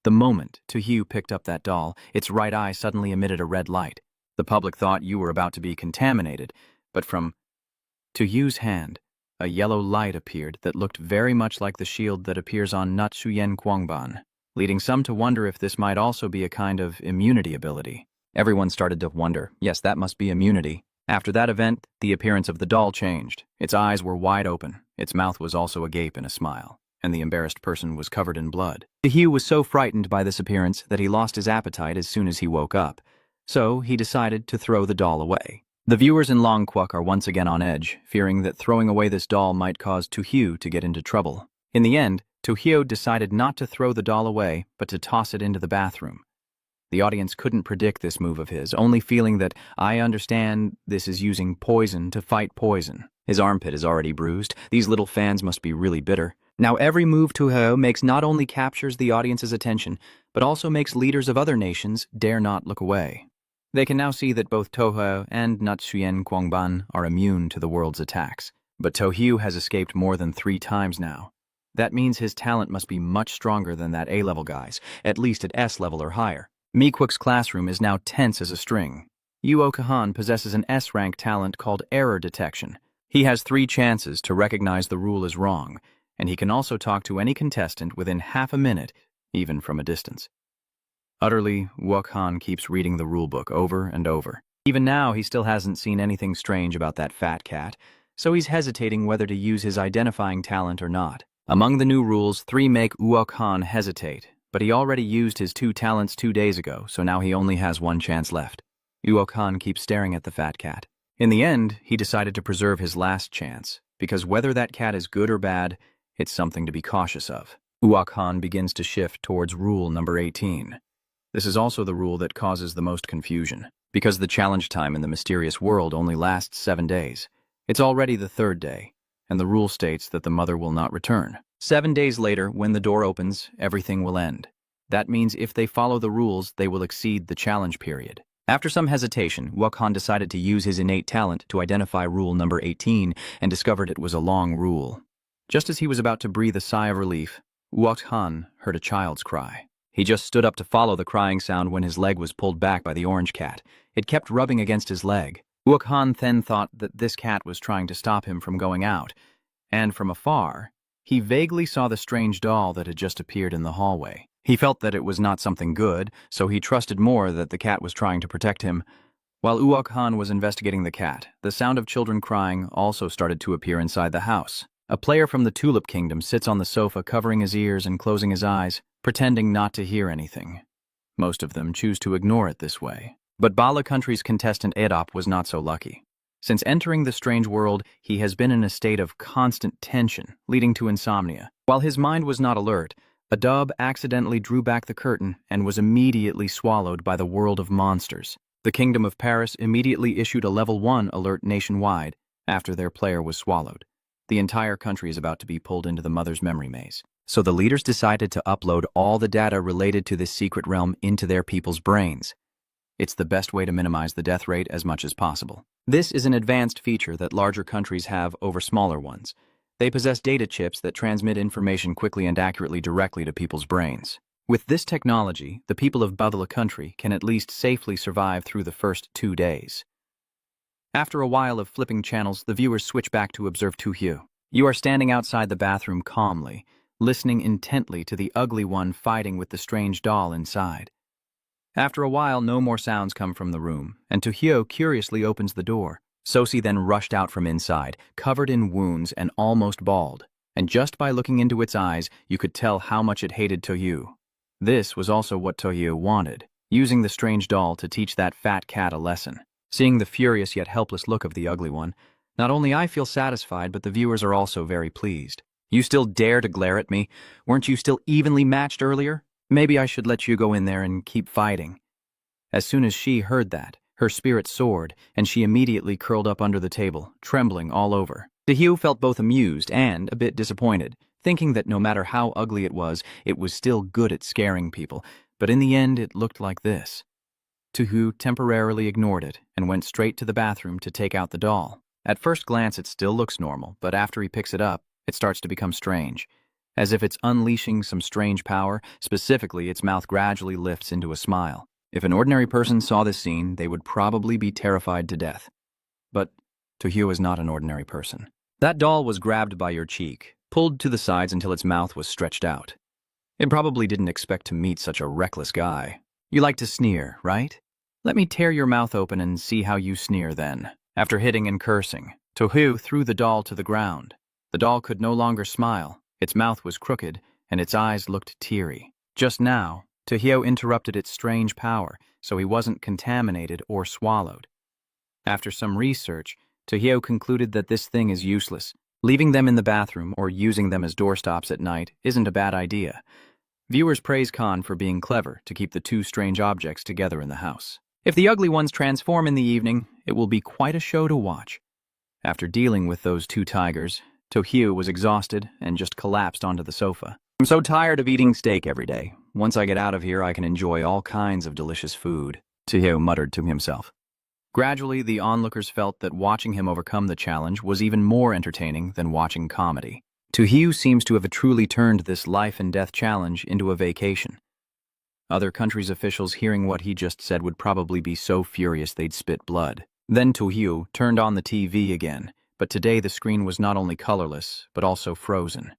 The moment Tojo picked up that doll, its right eye suddenly emitted a red light. The public thought you were about to be contaminated, but from Tojo's hand, a yellow light appeared that looked very much like the shield that appears on Natsuyen Kwangban, leading some to wonder if this might also be a kind of immunity ability. Everyone started to wonder, yes, that must be immunity. After that event, the appearance of the doll changed. Its eyes were wide open, its mouth was also agape in a smile, and the embarrassed person was covered in blood. Tojo was so frightened by this appearance that he lost his appetite as soon as he woke up, so he decided to throw the doll away. The viewers in Longquak are once again on edge, fearing that throwing away this doll might cause Tojo to get into trouble. In the end, Tojo decided not to throw the doll away, but to toss it into the bathroom. The audience couldn't predict this move of his, only feeling that, I understand this is using poison to fight poison. His armpit is already bruised. These little fans must be really bitter. Now every move Tojo makes not only captures the audience's attention, but also makes leaders of other nations dare not look away. They can now see that both Tojo and Natsuyen Kwangban are immune to the world's attacks. But Tojo has escaped more than 3 times now. That means his talent must be much stronger than that A-level guy's, at least at S-level or higher. Mikwuk's classroom is now tense as a string. Yuo Kahan possesses an S-rank talent called error detection. He has 3 chances to recognize the rule is wrong, and he can also talk to any contestant within half a minute, even from a distance. Utterly, Wukhan keeps reading the rulebook over and over. Even now, he still hasn't seen anything strange about that fat cat, so he's hesitating whether to use his identifying talent or not. Among the new rules, 3 make Wukhan hesitate, but he already used his 2 talents 2 days ago, so now he only has 1 chance left. Wukhan keeps staring at the fat cat. In the end, he decided to preserve his last chance, because whether that cat is good or bad, it's something to be cautious of. Wukhan begins to shift towards rule number 18. This is also the rule that causes the most confusion, because the challenge time in the mysterious world only lasts 7 days. It's already the 3rd day, and the rule states that the mother will not return. 7 days later, when the door opens, everything will end. That means if they follow the rules, they will exceed the challenge period. After some hesitation, Wukhan decided to use his innate talent to identify rule number 18 and discovered it was a long rule. Just as he was about to breathe a sigh of relief, Wukhan heard a child's cry. He just stood up to follow the crying sound when his leg was pulled back by the orange cat. It kept rubbing against his leg. Wukhan then thought that this cat was trying to stop him from going out, and from afar, he vaguely saw the strange doll that had just appeared in the hallway. He felt that it was not something good, so he trusted more that the cat was trying to protect him. While Wukhan was investigating the cat, the sound of children crying also started to appear inside the house. A player from the Tulip Kingdom sits on the sofa covering his ears and closing his eyes, pretending not to hear anything. Most of them choose to ignore it this way. But Bala Country's contestant Edop was not so lucky. Since entering the strange world, he has been in a state of constant tension, leading to insomnia. While his mind was not alert, Adub accidentally drew back the curtain and was immediately swallowed by the world of monsters. The Kingdom of Paris immediately issued a Level 1 alert nationwide after their player was swallowed. The entire country is about to be pulled into the mother's memory maze. So the leaders decided to upload all the data related to this secret realm into their people's brains. It's the best way to minimize the death rate as much as possible. This is an advanced feature that larger countries have over smaller ones. They possess data chips that transmit information quickly and accurately directly to people's brains. With this technology, the people of Bala Country can at least safely survive through the first 2 days. After a while of flipping channels, the viewers switch back to observe Tojo. You are standing outside the bathroom calmly, listening intently to the ugly one fighting with the strange doll inside. After a while, no more sounds come from the room, and Tojo curiously opens the door. Sosi then rushed out from inside, covered in wounds and almost bald, and just by looking into its eyes, you could tell how much it hated Tojo. This was also what Tojo wanted, using the strange doll to teach that fat cat a lesson. Seeing the furious yet helpless look of the ugly one, not only I feel satisfied, but the viewers are also very pleased. You still dare to glare at me? Weren't you still evenly matched earlier? Maybe I should let you go in there and keep fighting. As soon as she heard that, her spirit soared, and she immediately curled up under the table, trembling all over. Tojo felt both amused and a bit disappointed, thinking that no matter how ugly it was still good at scaring people, but in the end it looked like this. Tojo temporarily ignored it and went straight to the bathroom to take out the doll. At first glance it still looks normal, but after he picks it up, it starts to become strange. As if it's unleashing some strange power, specifically its mouth gradually lifts into a smile. If an ordinary person saw this scene, they would probably be terrified to death. But Tojo is not an ordinary person. That doll was grabbed by your cheek, pulled to the sides until its mouth was stretched out. It probably didn't expect to meet such a reckless guy. You like to sneer, right? Let me tear your mouth open and see how you sneer then. After hitting and cursing, Tojo threw the doll to the ground. The doll could no longer smile, its mouth was crooked, and its eyes looked teary. Just now, Tojo interrupted its strange power, so he wasn't contaminated or swallowed. After some research, Tojo concluded that this thing is useless. Leaving them in the bathroom or using them as doorstops at night isn't a bad idea. Viewers praise Khan for being clever to keep the two strange objects together in the house. If the ugly ones transform in the evening, it will be quite a show to watch. After dealing with those two tigers, Tojo was exhausted and just collapsed onto the sofa. I'm so tired of eating steak every day. Once I get out of here, I can enjoy all kinds of delicious food, Tojo muttered to himself. Gradually, the onlookers felt that watching him overcome the challenge was even more entertaining than watching comedy. Tojo seems to have truly turned this life-and-death challenge into a vacation. Other countries' officials hearing what he just said would probably be so furious they'd spit blood. Then Tojo turned on the TV again, but today the screen was not only colorless, but also frozen.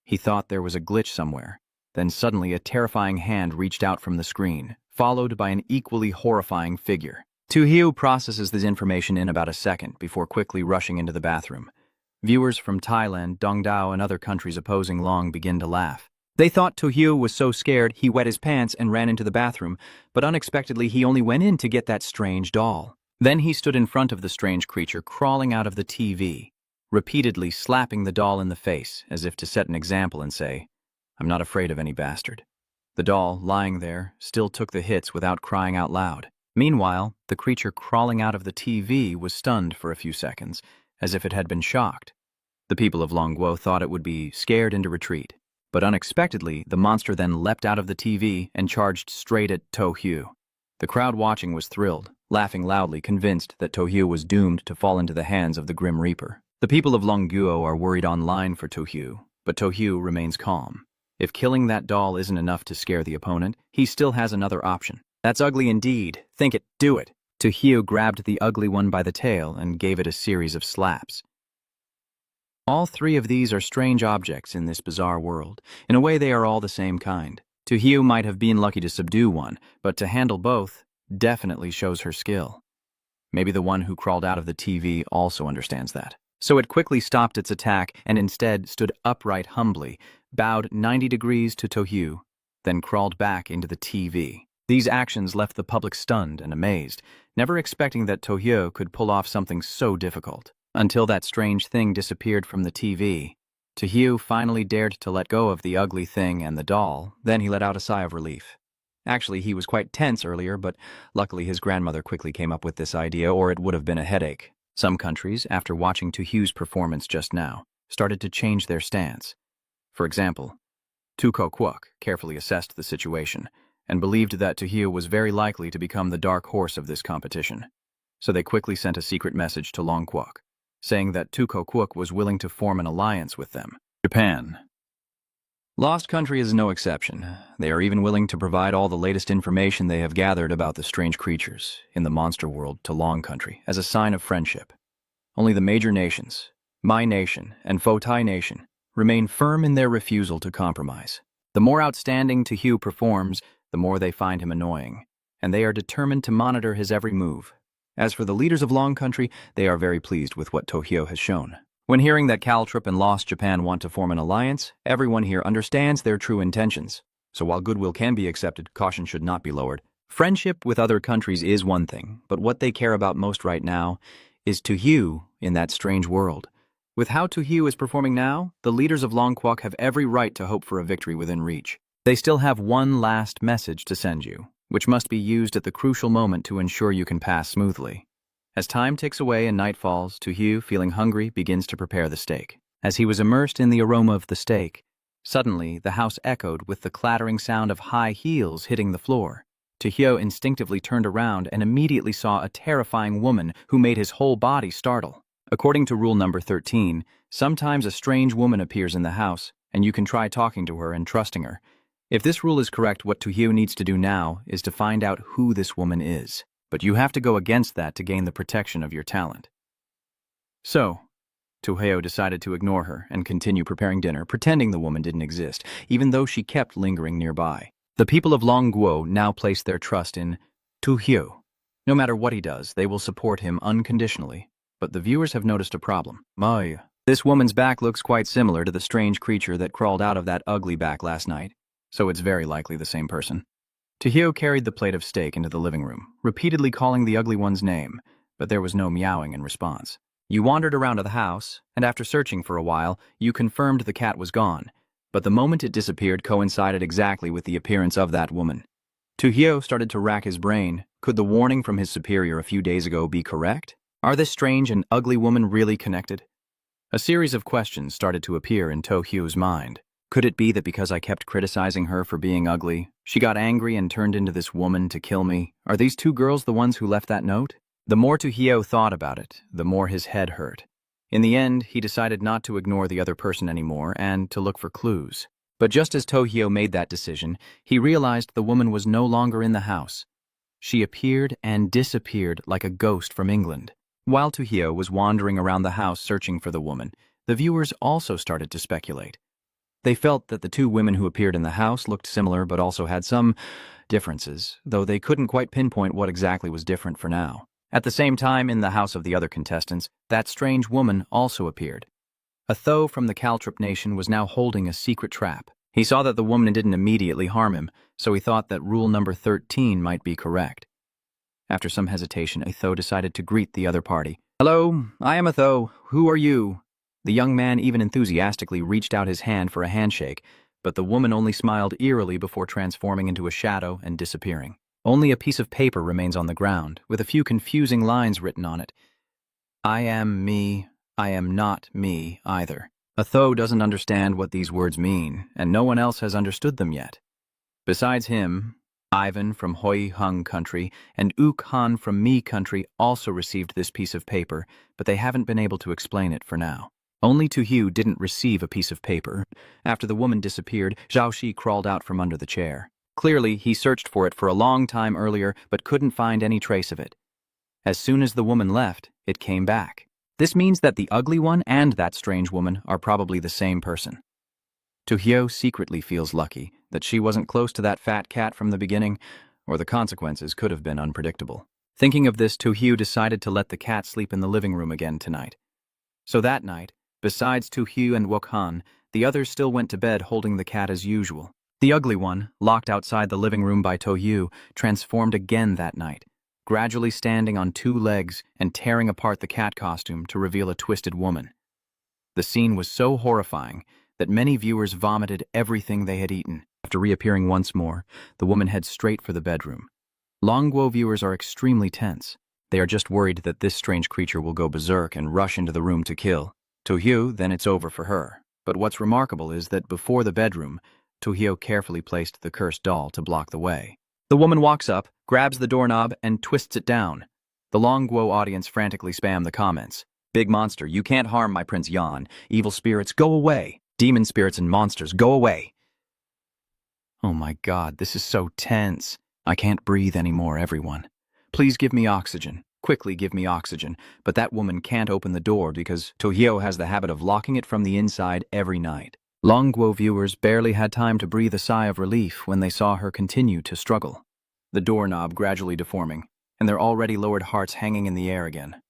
He thought there was a glitch somewhere. Then suddenly a terrifying hand reached out from the screen, followed by an equally horrifying figure. Tojo processes this information in about a second before quickly rushing into the bathroom. Viewers from Thailand, Dongdao, and other countries opposing Long begin to laugh. They thought Tojo was so scared he wet his pants and ran into the bathroom, but unexpectedly he only went in to get that strange doll. Then he stood in front of the strange creature crawling out of the TV, repeatedly slapping the doll in the face as if to set an example and say, "I'm not afraid of any bastard." The doll, lying there, still took the hits without crying out loud. Meanwhile, the creature crawling out of the TV was stunned for a few seconds, as if it had been shocked. The people of Longguo thought it would be scared into retreat, but unexpectedly, the monster then leapt out of the TV and charged straight at Tojo. The crowd watching was thrilled, laughing loudly, convinced that Tojo was doomed to fall into the hands of the Grim Reaper. The people of Longguo are worried online for Tojo, but Tojo remains calm. If killing that doll isn't enough to scare the opponent, he still has another option. "That's ugly indeed. Think it. Do it." Tojo grabbed the ugly one by the tail and gave it a series of slaps. All three of these are strange objects in this bizarre world. In a way, they are all the same kind. Tojo might have been lucky to subdue one, but to handle both definitely shows her skill. Maybe the one who crawled out of the TV also understands that. So it quickly stopped its attack and instead stood upright humbly, bowed 90 degrees to Tojo, then crawled back into the TV. These actions left the public stunned and amazed, never expecting that Tojo could pull off something so difficult. Until that strange thing disappeared from the TV, Tojo finally dared to let go of the ugly thing and the doll, then he let out a sigh of relief. Actually, he was quite tense earlier, but luckily his grandmother quickly came up with this idea, or it would have been a headache. Some countries, after watching Tojo's performance just now, started to change their stance. For example, Tukokwuk carefully assessed the situation and believed that Tojo was very likely to become the dark horse of this competition. So they quickly sent a secret message to Longquok, saying that Tukokwuk was willing to form an alliance with them. Japan. Lost Country is no exception. They are even willing to provide all the latest information they have gathered about the strange creatures in the monster world to Long Country as a sign of friendship. Only the major nations, My Nation and Fotai Nation, remain firm in their refusal to compromise. The more outstanding Tojo performs, the more they find him annoying, and they are determined to monitor his every move. As for the leaders of Long Country, they are very pleased with what Tojo has shown. When hearing that Caltrip and Lost Japan want to form an alliance, everyone here understands their true intentions. So while goodwill can be accepted, caution should not be lowered. Friendship with other countries is one thing, but what they care about most right now is Tojo in that strange world. With how Tojo is performing now, the leaders of Longquok have every right to hope for a victory within reach. They still have one last message to send you, which must be used at the crucial moment to ensure you can pass smoothly. As time ticks away and night falls, Tojo, feeling hungry, begins to prepare the steak. As he was immersed in the aroma of the steak, suddenly the house echoed with the clattering sound of high heels hitting the floor. Tojo instinctively turned around and immediately saw a terrifying woman who made his whole body startle. According to rule number 13, sometimes a strange woman appears in the house, and you can try talking to her and trusting her. If this rule is correct, what Tojo needs to do now is to find out who this woman is. But you have to go against that to gain the protection of your talent. So, Tojo decided to ignore her and continue preparing dinner, pretending the woman didn't exist, even though she kept lingering nearby. The people of Longguo now place their trust in Tojo. No matter what he does, they will support him unconditionally. But the viewers have noticed a problem. This woman's back looks quite similar to the strange creature that crawled out of that ugly back last night, so it's very likely the same person. Tojo carried the plate of steak into the living room, repeatedly calling the ugly one's name, but there was no meowing in response. You wandered around the house, and after searching for a while, you confirmed the cat was gone, but the moment it disappeared coincided exactly with the appearance of that woman. Tojo started to rack his brain. Could the warning from his superior a few days ago be correct? Are this strange and ugly woman really connected? A series of questions started to appear in Tojo's mind. Could it be that because I kept criticizing her for being ugly, she got angry and turned into this woman to kill me? Are these two girls the ones who left that note? The more Tojo thought about it, the more his head hurt. In the end, he decided not to ignore the other person anymore and to look for clues. But just as Tojo made that decision, he realized the woman was no longer in the house. She appeared and disappeared like a ghost from England. While Tojo was wandering around the house searching for the woman, the viewers also started to speculate. They felt that the two women who appeared in the house looked similar but also had some differences, though they couldn't quite pinpoint what exactly was different for now. At the same time, in the house of the other contestants, that strange woman also appeared. A Tho from the Caltrip nation was now holding a secret trap. He saw that the woman didn't immediately harm him, so he thought that rule number 13 might be correct. After some hesitation, a Tho decided to greet the other party. "Hello, I am a Tho. Who are you?" The young man even enthusiastically reached out his hand for a handshake, but the woman only smiled eerily before transforming into a shadow and disappearing. Only a piece of paper remains on the ground, with a few confusing lines written on it. I am me, I am not me either. A Tho doesn't understand what these words mean, and no one else has understood them yet. Besides him, Ivan from Hoi Hung country and Uk Han from Mi country also received this piece of paper, but they haven't been able to explain it for now. Only Tojo didn't receive a piece of paper. After the woman disappeared, Zhao Shi crawled out from under the chair. Clearly, he searched for it for a long time earlier, but couldn't find any trace of it. As soon as the woman left, it came back. This means that the ugly one and that strange woman are probably the same person. Tojo secretly feels lucky that she wasn't close to that fat cat from the beginning, or the consequences could have been unpredictable. Thinking of this, Tojo decided to let the cat sleep in the living room again tonight. So that night, besides Tojo and Wokhan, the others still went to bed holding the cat as usual. The ugly one, locked outside the living room by Tojo, transformed again that night, gradually standing on two legs and tearing apart the cat costume to reveal a twisted woman. The scene was so horrifying that many viewers vomited everything they had eaten. After reappearing once more, the woman heads straight for the bedroom. Longguo viewers are extremely tense. They are just worried that this strange creature will go berserk and rush into the room to kill. Tojo, then it's over for her. But what's remarkable is that before the bedroom, Tojo carefully placed the cursed doll to block the way. The woman walks up, grabs the doorknob, and twists it down. The Longguo audience frantically spam the comments. "Big monster, you can't harm my Prince Yan. Evil spirits, go away. Demon spirits and monsters, go away." Oh my God, this is so tense. I can't breathe anymore, everyone. Please give me oxygen. Quickly give me oxygen. But that woman can't open the door because Tojo has the habit of locking it from the inside every night. Longguo viewers barely had time to breathe a sigh of relief when they saw her continue to struggle, the doorknob gradually deforming, and their already lowered hearts hanging in the air again.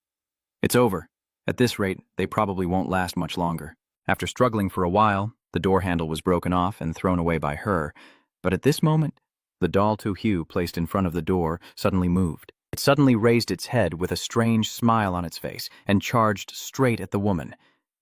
It's over. At this rate, they probably won't last much longer. After struggling for a while, the door handle was broken off and thrown away by her, but at this moment, the doll Tojo placed in front of the door suddenly moved. It suddenly raised its head with a strange smile on its face and charged straight at the woman.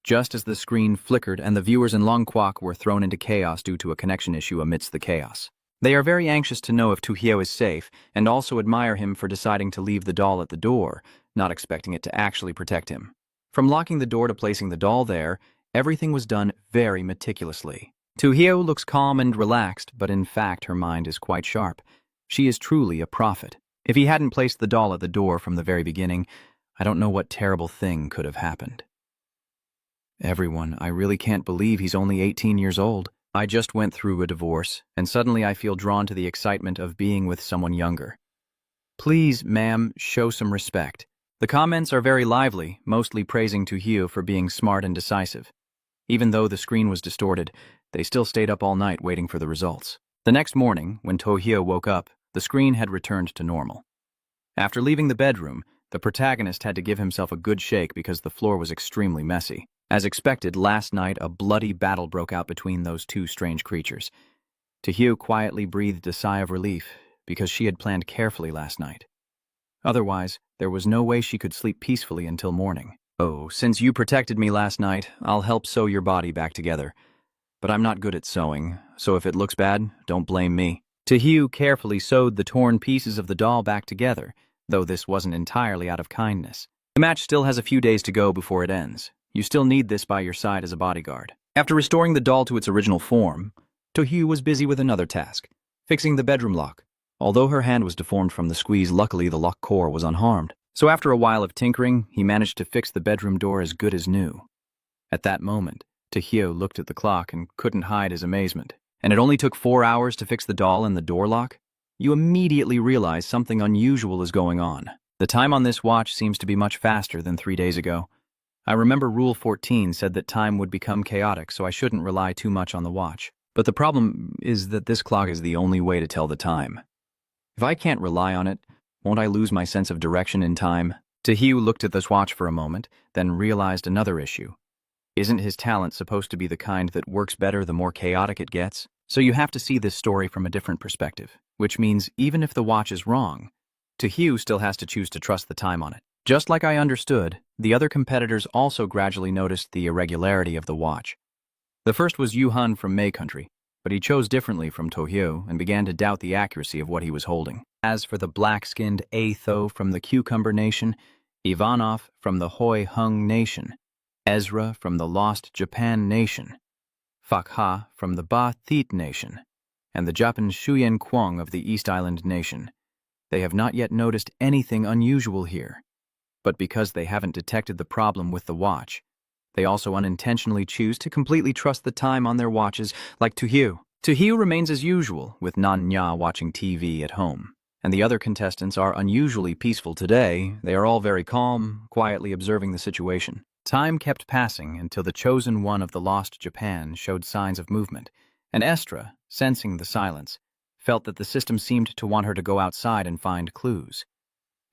Just as the screen flickered and the viewers in Longquok were thrown into chaos due to a connection issue amidst the chaos. They are very anxious to know if Tojo is safe and also admire him for deciding to leave the doll at the door, not expecting it to actually protect him. From locking the door to placing the doll there, Everything was done very meticulously. Tojo looks calm and relaxed, but in fact her mind is quite sharp. She is truly a prophet. If he hadn't placed the doll at the door from the very beginning, I don't know what terrible thing could have happened. Everyone, I really can't believe he's only 18 years old. I just went through a divorce, and suddenly I feel drawn to the excitement of being with someone younger. Please, ma'am, show some respect. The comments are very lively, mostly praising Tojo for being smart and decisive. Even though the screen was distorted, they still stayed up all night waiting for the results. The next morning, when Tojo woke up, the screen had returned to normal. After leaving the bedroom, the protagonist had to give himself a good shake because the floor was extremely messy. As expected, last night a bloody battle broke out between those two strange creatures. Tojo quietly breathed a sigh of relief because she had planned carefully last night. Otherwise, there was no way she could sleep peacefully until morning. Oh, since you protected me last night, I'll help sew your body back together. But I'm not good at sewing, so if it looks bad, don't blame me. Tojo carefully sewed the torn pieces of the doll back together, though this wasn't entirely out of kindness. The match still has a few days to go before it ends. You still need this by your side as a bodyguard. After restoring the doll to its original form, Tojo was busy with another task, fixing the bedroom lock. Although her hand was deformed from the squeeze, luckily the lock core was unharmed. So after a while of tinkering, he managed to fix the bedroom door as good as new. At that moment, Tojo looked at the clock and couldn't hide his amazement. And it only took 4 hours to fix the doll and the door lock? You immediately realize something unusual is going on. The time on this watch seems to be much faster than 3 days ago. I remember Rule 14 said that time would become chaotic, so I shouldn't rely too much on the watch. But the problem is that this clock is the only way to tell the time. If I can't rely on it, won't I lose my sense of direction in time? Tojo looked at this watch for a moment, then realized another issue. Isn't his talent supposed to be the kind that works better the more chaotic it gets? So you have to see this story from a different perspective, which means even if the watch is wrong, Tojo still has to choose to trust the time on it. Just like I understood, the other competitors also gradually noticed the irregularity of the watch. The first was Yuhan from May Country, but he chose differently from Tojo and began to doubt the accuracy of what he was holding. As for the black-skinned Atho from the Cucumber Nation, Ivanov from the Hoi Hung Nation, Ezra from the Lost Japan Nation, Fakha from the Ba Thit Nation, and the Japan Shuyen Kwong of the East Island Nation, they have not yet noticed anything unusual here. But because they haven't detected the problem with the watch, they also unintentionally choose to completely trust the time on their watches, like Tojo. Tojo remains as usual, with Nanya watching TV at home. And the other contestants are unusually peaceful today. They are all very calm, quietly observing the situation. Time kept passing until the chosen one of the Lost Japan showed signs of movement, and Estra, sensing the silence, felt that the system seemed to want her to go outside and find clues.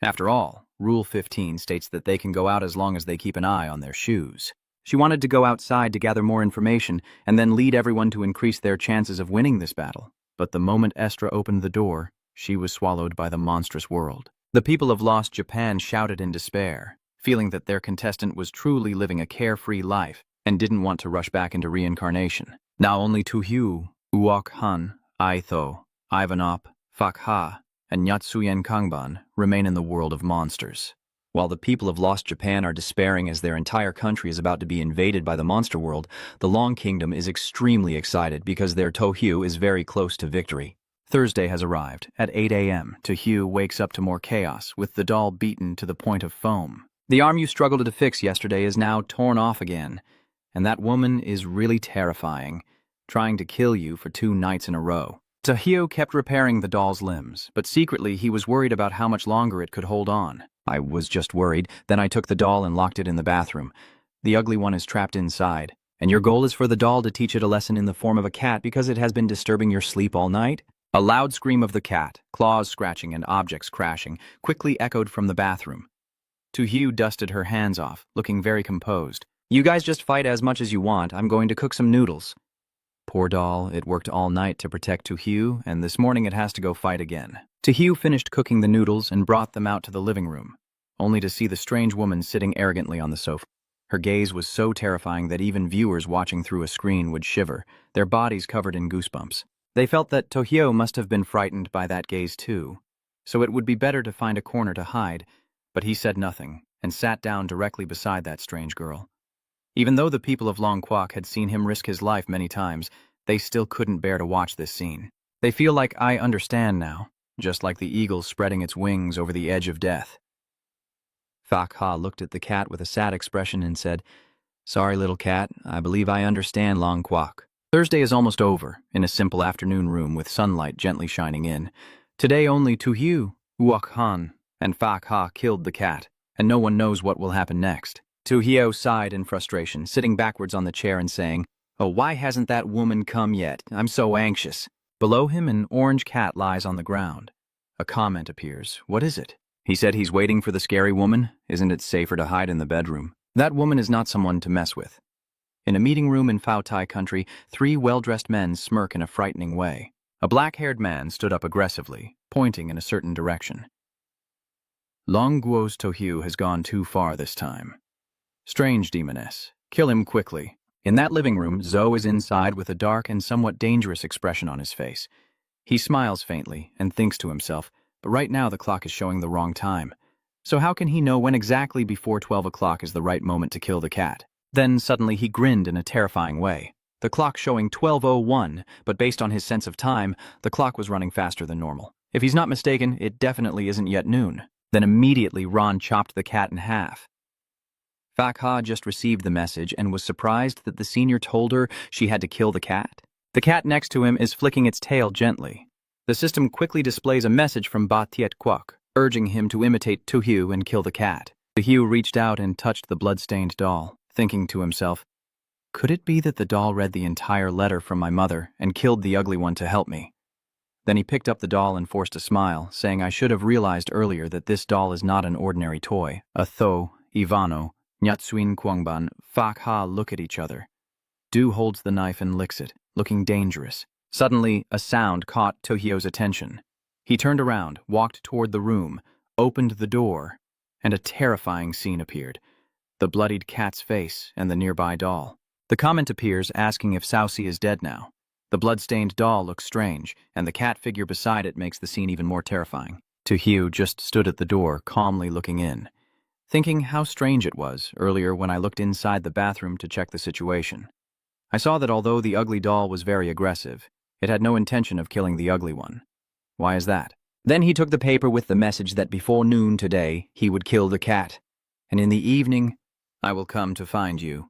After all, Rule 15 states that they can go out as long as they keep an eye on their shoes. She wanted to go outside to gather more information and then lead everyone to increase their chances of winning this battle. But the moment Estra opened the door, she was swallowed by the monstrous world. The people of Lost Japan shouted in despair, feeling that their contestant was truly living a carefree life and didn't want to rush back into reincarnation. Now only Tojo, Uok Han, Aitho, Ivanop, Fakha, and Nyatsuyen Kangban remain in the world of monsters. While the people of Lost Japan are despairing as their entire country is about to be invaded by the monster world, the Long Kingdom is extremely excited because their Tojo is very close to victory. Thursday has arrived. At 8 a.m., Tojo wakes up to more chaos, with the doll beaten to the point of foam. The arm you struggled to fix yesterday is now torn off again, and that woman is really terrifying, trying to kill you for 2 nights in a row. Tojo kept repairing the doll's limbs, but secretly he was worried about how much longer it could hold on. I was just worried, then I took the doll and locked it in the bathroom. The ugly one is trapped inside, and your goal is for the doll to teach it a lesson in the form of a cat because it has been disturbing your sleep all night? A loud scream of the cat, claws scratching and objects crashing, quickly echoed from the bathroom. Tojo dusted her hands off, looking very composed. You guys just fight as much as you want. I'm going to cook some noodles. Poor doll, it worked all night to protect Tojo, and this morning it has to go fight again. Tojo finished cooking the noodles and brought them out to the living room, only to see the strange woman sitting arrogantly on the sofa. Her gaze was so terrifying that even viewers watching through a screen would shiver, their bodies covered in goosebumps. They felt that Tojo must have been frightened by that gaze too, so it would be better to find a corner to hide, but he said nothing and sat down directly beside that strange girl. Even though the people of Long Quoc had seen him risk his life many times, they still couldn't bear to watch this scene. They feel like I understand now, just like the eagle spreading its wings over the edge of death. Phak Ha looked at the cat with a sad expression and said, "Sorry, little cat, I believe I understand Long Quoc." Thursday is almost over, in a simple afternoon room with sunlight gently shining in. Today only Tu Hiu, Uok Han, and Phak Ha killed the cat, and no one knows what will happen next. Tu Hiu sighed in frustration, sitting backwards on the chair and saying, "Oh, why hasn't that woman come yet? I'm so anxious." Below him, an orange cat lies on the ground. A comment appears. What is it? He said he's waiting for the scary woman. Isn't it safer to hide in the bedroom? That woman is not someone to mess with. In a meeting room in Phao Tai country, 3 well-dressed men smirk in a frightening way. A black-haired man stood up aggressively, pointing in a certain direction. Long Guo's Tohu has gone too far this time. Strange demoness. Kill him quickly. In that living room, Zhou is inside with a dark and somewhat dangerous expression on his face. He smiles faintly and thinks to himself, but right now the clock is showing the wrong time. So how can he know when exactly before 12 o'clock is the right moment to kill the cat? Then suddenly he grinned in a terrifying way. The clock showing 12:01, but based on his sense of time, the clock was running faster than normal. If he's not mistaken, it definitely isn't yet noon. Then immediately Ron chopped the cat in half. Phak Ha just received the message and was surprised that the senior told her she had to kill the cat. The cat next to him is flicking its tail gently. The system quickly displays a message from Ba Tiet Quoc, urging him to imitate Tu Hiu and kill the cat. Tu Hiu reached out and touched the blood-stained doll, thinking to himself, could it be that the doll read the entire letter from my mother and killed the ugly one to help me? Then he picked up the doll and forced a smile, saying I should have realized earlier that this doll is not an ordinary toy. A Tho, Ivano, Nyatsuin Kwangban, Phak Ha look at each other. Du holds the knife and licks it, looking dangerous. Suddenly, a sound caught Tohio's attention. He turned around, walked toward the room, opened the door, and a terrifying scene appeared. The bloodied cat's face and the nearby doll. The comment appears asking if Saucy is dead now. The blood-stained doll looks strange, and the cat figure beside it makes the scene even more terrifying. Tohio just stood at the door, calmly looking in, thinking how strange it was earlier when I looked inside the bathroom to check the situation. I saw that although the ugly doll was very aggressive, it had no intention of killing the ugly one. Why is that? Then he took the paper with the message that before noon today he would kill the cat, and in the evening I will come to find you.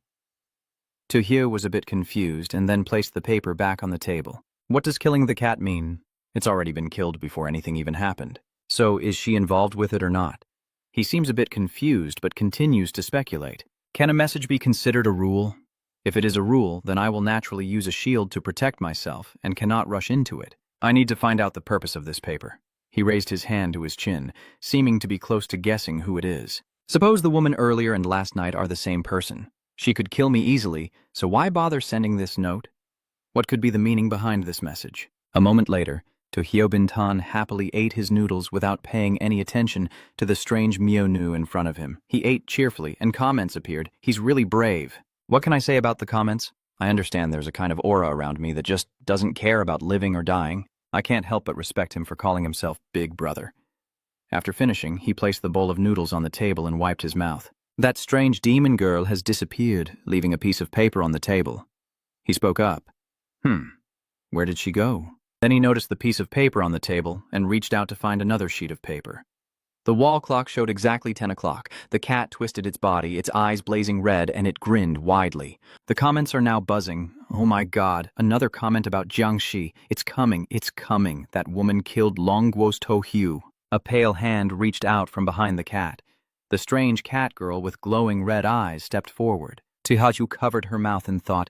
Tohio was a bit confused and then placed the paper back on the table. What does killing the cat mean? It's already been killed before anything even happened. So is she involved with it or not? He seems a bit confused but continues to speculate. Can a message be considered a rule? If it is a rule, then I will naturally use a shield to protect myself and cannot rush into it. I need to find out the purpose of this paper. He raised his hand to his chin, seeming to be close to guessing who it is. Suppose the woman earlier and last night are the same person. She could kill me easily, so why bother sending this note? What could be the meaning behind this message? A moment later, Tohio Bintan happily ate his noodles without paying any attention to the strange Mionu in front of him. He ate cheerfully, and comments appeared. He's really brave. What can I say about the comments? I understand there's a kind of aura around me that just doesn't care about living or dying. I can't help but respect him for calling himself Big Brother. After finishing, he placed the bowl of noodles on the table and wiped his mouth. That strange demon girl has disappeared, leaving a piece of paper on the table. He spoke up. Where did she go? Then he noticed the piece of paper on the table and reached out to find another sheet of paper. The wall clock showed exactly 10 o'clock. The cat twisted its body, its eyes blazing red, and it grinned widely. The comments are now buzzing. Oh my god, another comment about Jiangxi. It's coming, it's coming. That woman killed Longguo's Tohu. A pale hand reached out from behind the cat. The strange cat girl with glowing red eyes stepped forward. Tihaju covered her mouth and thought,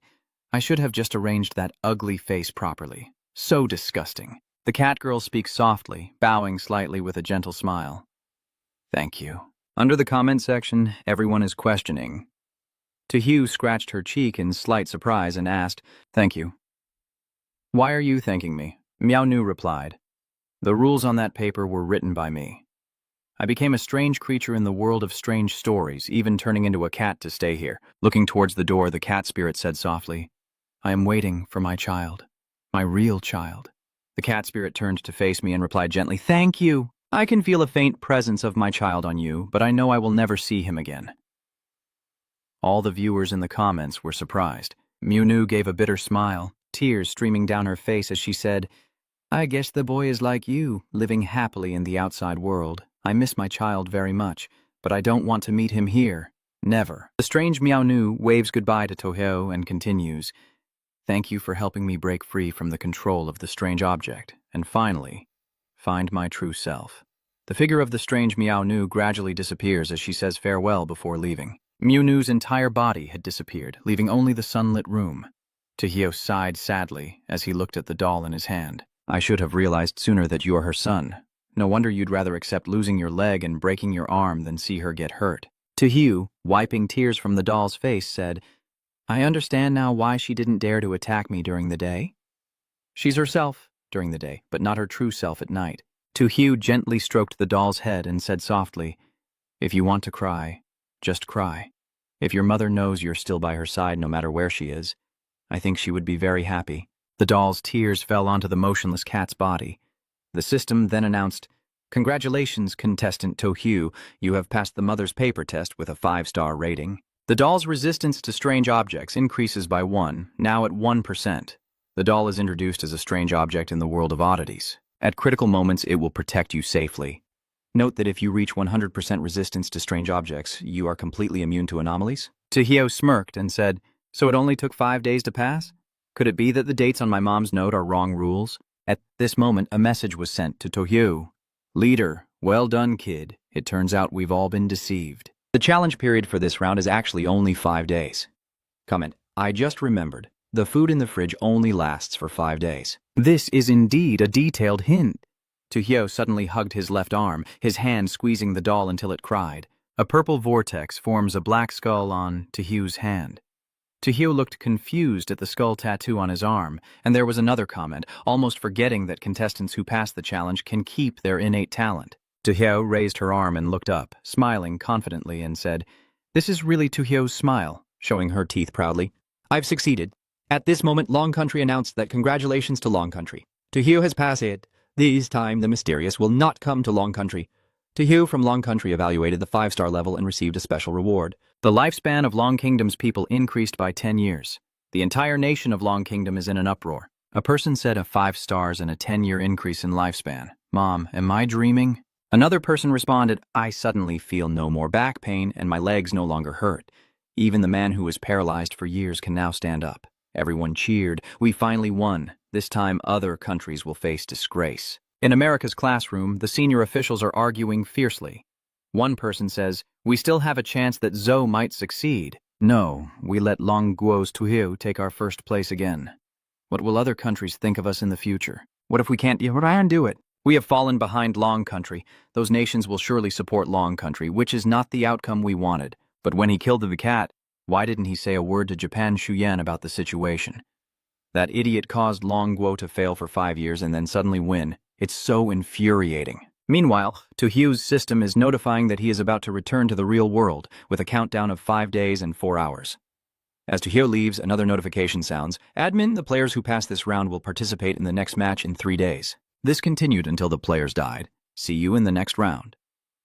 I should have just arranged that ugly face properly. So disgusting. The cat girl speaks softly, bowing slightly with a gentle smile. Thank you. Under the comment section, everyone is questioning. Tohu scratched her cheek in slight surprise and asked, Thank you. Why are you thanking me? Miao Nu replied. The rules on that paper were written by me. I became a strange creature in the world of strange stories, even turning into a cat to stay here. Looking towards the door, the cat spirit said softly, I am waiting for my child. My real child. The cat spirit turned to face me and replied gently, Thank you. I can feel a faint presence of my child on you, but I know I will never see him again. All the viewers in the comments were surprised. Miu gave a bitter smile, tears streaming down her face as she said, "I guess the boy is like you, living happily in the outside world. I miss my child very much, but I don't want to meet him here. Never." The strange Miu waves goodbye to Tojo and continues, "Thank you for helping me break free from the control of the strange object, and finally, find my true self." The figure of the strange Miu gradually disappears as she says farewell before leaving. Miu's entire body had disappeared, leaving only the sunlit room. Tojo sighed sadly as he looked at the doll in his hand. "I should have realized sooner that you are her son. No wonder you'd rather accept losing your leg and breaking your arm than see her get hurt." Tojo, wiping tears from the doll's face, said, "I understand now why she didn't dare to attack me during the day. She's herself during the day, but not her true self at night." Tojo gently stroked the doll's head and said softly, "If you want to cry, just cry. If your mother knows you're still by her side no matter where she is, I think she would be very happy." The doll's tears fell onto the motionless cat's body. The system then announced, "Congratulations, contestant Tojo, you have passed the mother's paper test with a 5-star rating." The doll's resistance to strange objects increases by 1, now at 1%. The doll is introduced as a strange object in the world of oddities. At critical moments, it will protect you safely. Note that if you reach 100% resistance to strange objects, you are completely immune to anomalies. Tojo smirked and said, "So it only took 5 days to pass? Could it be that the dates on my mom's note are wrong rules?" At this moment, a message was sent to Tojo. "Leader, well done, kid. It turns out we've all been deceived." The challenge period for this round is actually only 5 days. Comment, I just remembered. The food in the fridge only lasts for 5 days. This is indeed a detailed hint. Tojo suddenly hugged his left arm, his hand squeezing the doll until it cried. A purple vortex forms a black skull on Tojo's hand. Tojo looked confused at the skull tattoo on his arm, and there was another comment, almost forgetting that contestants who pass the challenge can keep their innate talent. Tojo raised her arm and looked up, smiling confidently, and said, "This is really Tojo's smile," showing her teeth proudly. "I've succeeded." At this moment, Long Country announced that congratulations to Long Country. Tojo has passed it. This time, the mysterious will not come to Long Country. Tojo from Long Country evaluated the 5-star level and received a special reward. The lifespan of Long Kingdom's people increased by 10 years. The entire nation of Long Kingdom is in an uproar. A person said a 5 stars and a 10-year increase in lifespan. "Mom, am I dreaming?" Another person responded, "I suddenly feel no more back pain and my legs no longer hurt. Even the man who was paralyzed for years can now stand up." Everyone cheered. "We finally won. This time other countries will face disgrace." In America's classroom, the senior officials are arguing fiercely. One person says, "We still have a chance that Zhou might succeed." "No, we let Long Guo's Tojo take our first place again. What will other countries think of us in the future? What if we can't do it? We have fallen behind Long Country. Those nations will surely support Long Country, which is not the outcome we wanted. But when he killed the cat, why didn't he say a word to Japan Shuyan about the situation? That idiot caused Long Guo to fail for 5 years and then suddenly win. It's so infuriating." Meanwhile, Tojo's system is notifying that he is about to return to the real world, with a countdown of 5 days and 4 hours. As Tojo leaves, another notification sounds. "Admin, the players who pass this round will participate in the next match in 3 days. This continued until the players died. See you in the next round."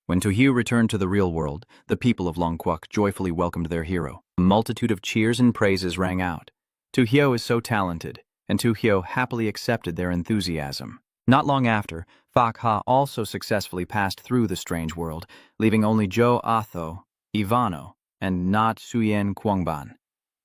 When Tojo returned to the real world, the people of Longquok joyfully welcomed their hero. A multitude of cheers and praises rang out. Tojo is so talented, and Tojo happily accepted their enthusiasm. Not long after, Fak Ha also successfully passed through the strange world, leaving only Jo Atho, Ivano, and Not Suyen Kwangban.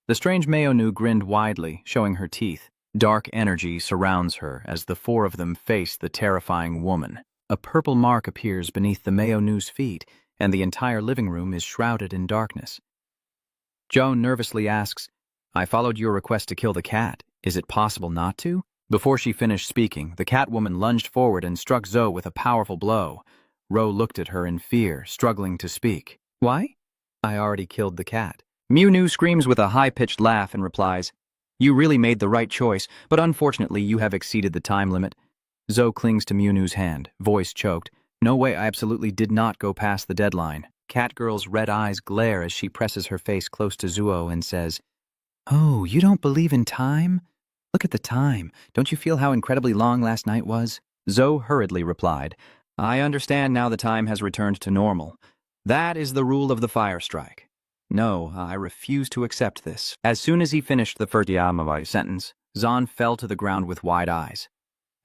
The strange Mayonu grinned widely, showing her teeth. Dark energy surrounds her as the 4 of them face the terrifying woman. A purple mark appears beneath the Mayonu's feet, and the entire living room is shrouded in darkness. Joan nervously asks, "I followed your request to kill the cat. Is it possible not to?" Before she finished speaking, the Catwoman lunged forward and struck Zoe with a powerful blow. Ro looked at her in fear, struggling to speak. "Why?" "I already killed the cat." Mew screams with a high-pitched laugh and replies, "You really made the right choice, but unfortunately you have exceeded the time limit." Zoe clings to Mew's hand, voice choked. "No way, I absolutely did not go past the deadline." Catgirl's red eyes glare as she presses her face close to Zuo and says, "Oh, you don't believe in time? Look at the time. Don't you feel how incredibly long last night was?" Zoe hurriedly replied, "I understand now the time has returned to normal. That is the rule of the fire strike." No, I refuse to accept this. As soon as he finished the first sentence, Zan fell to the ground with wide eyes.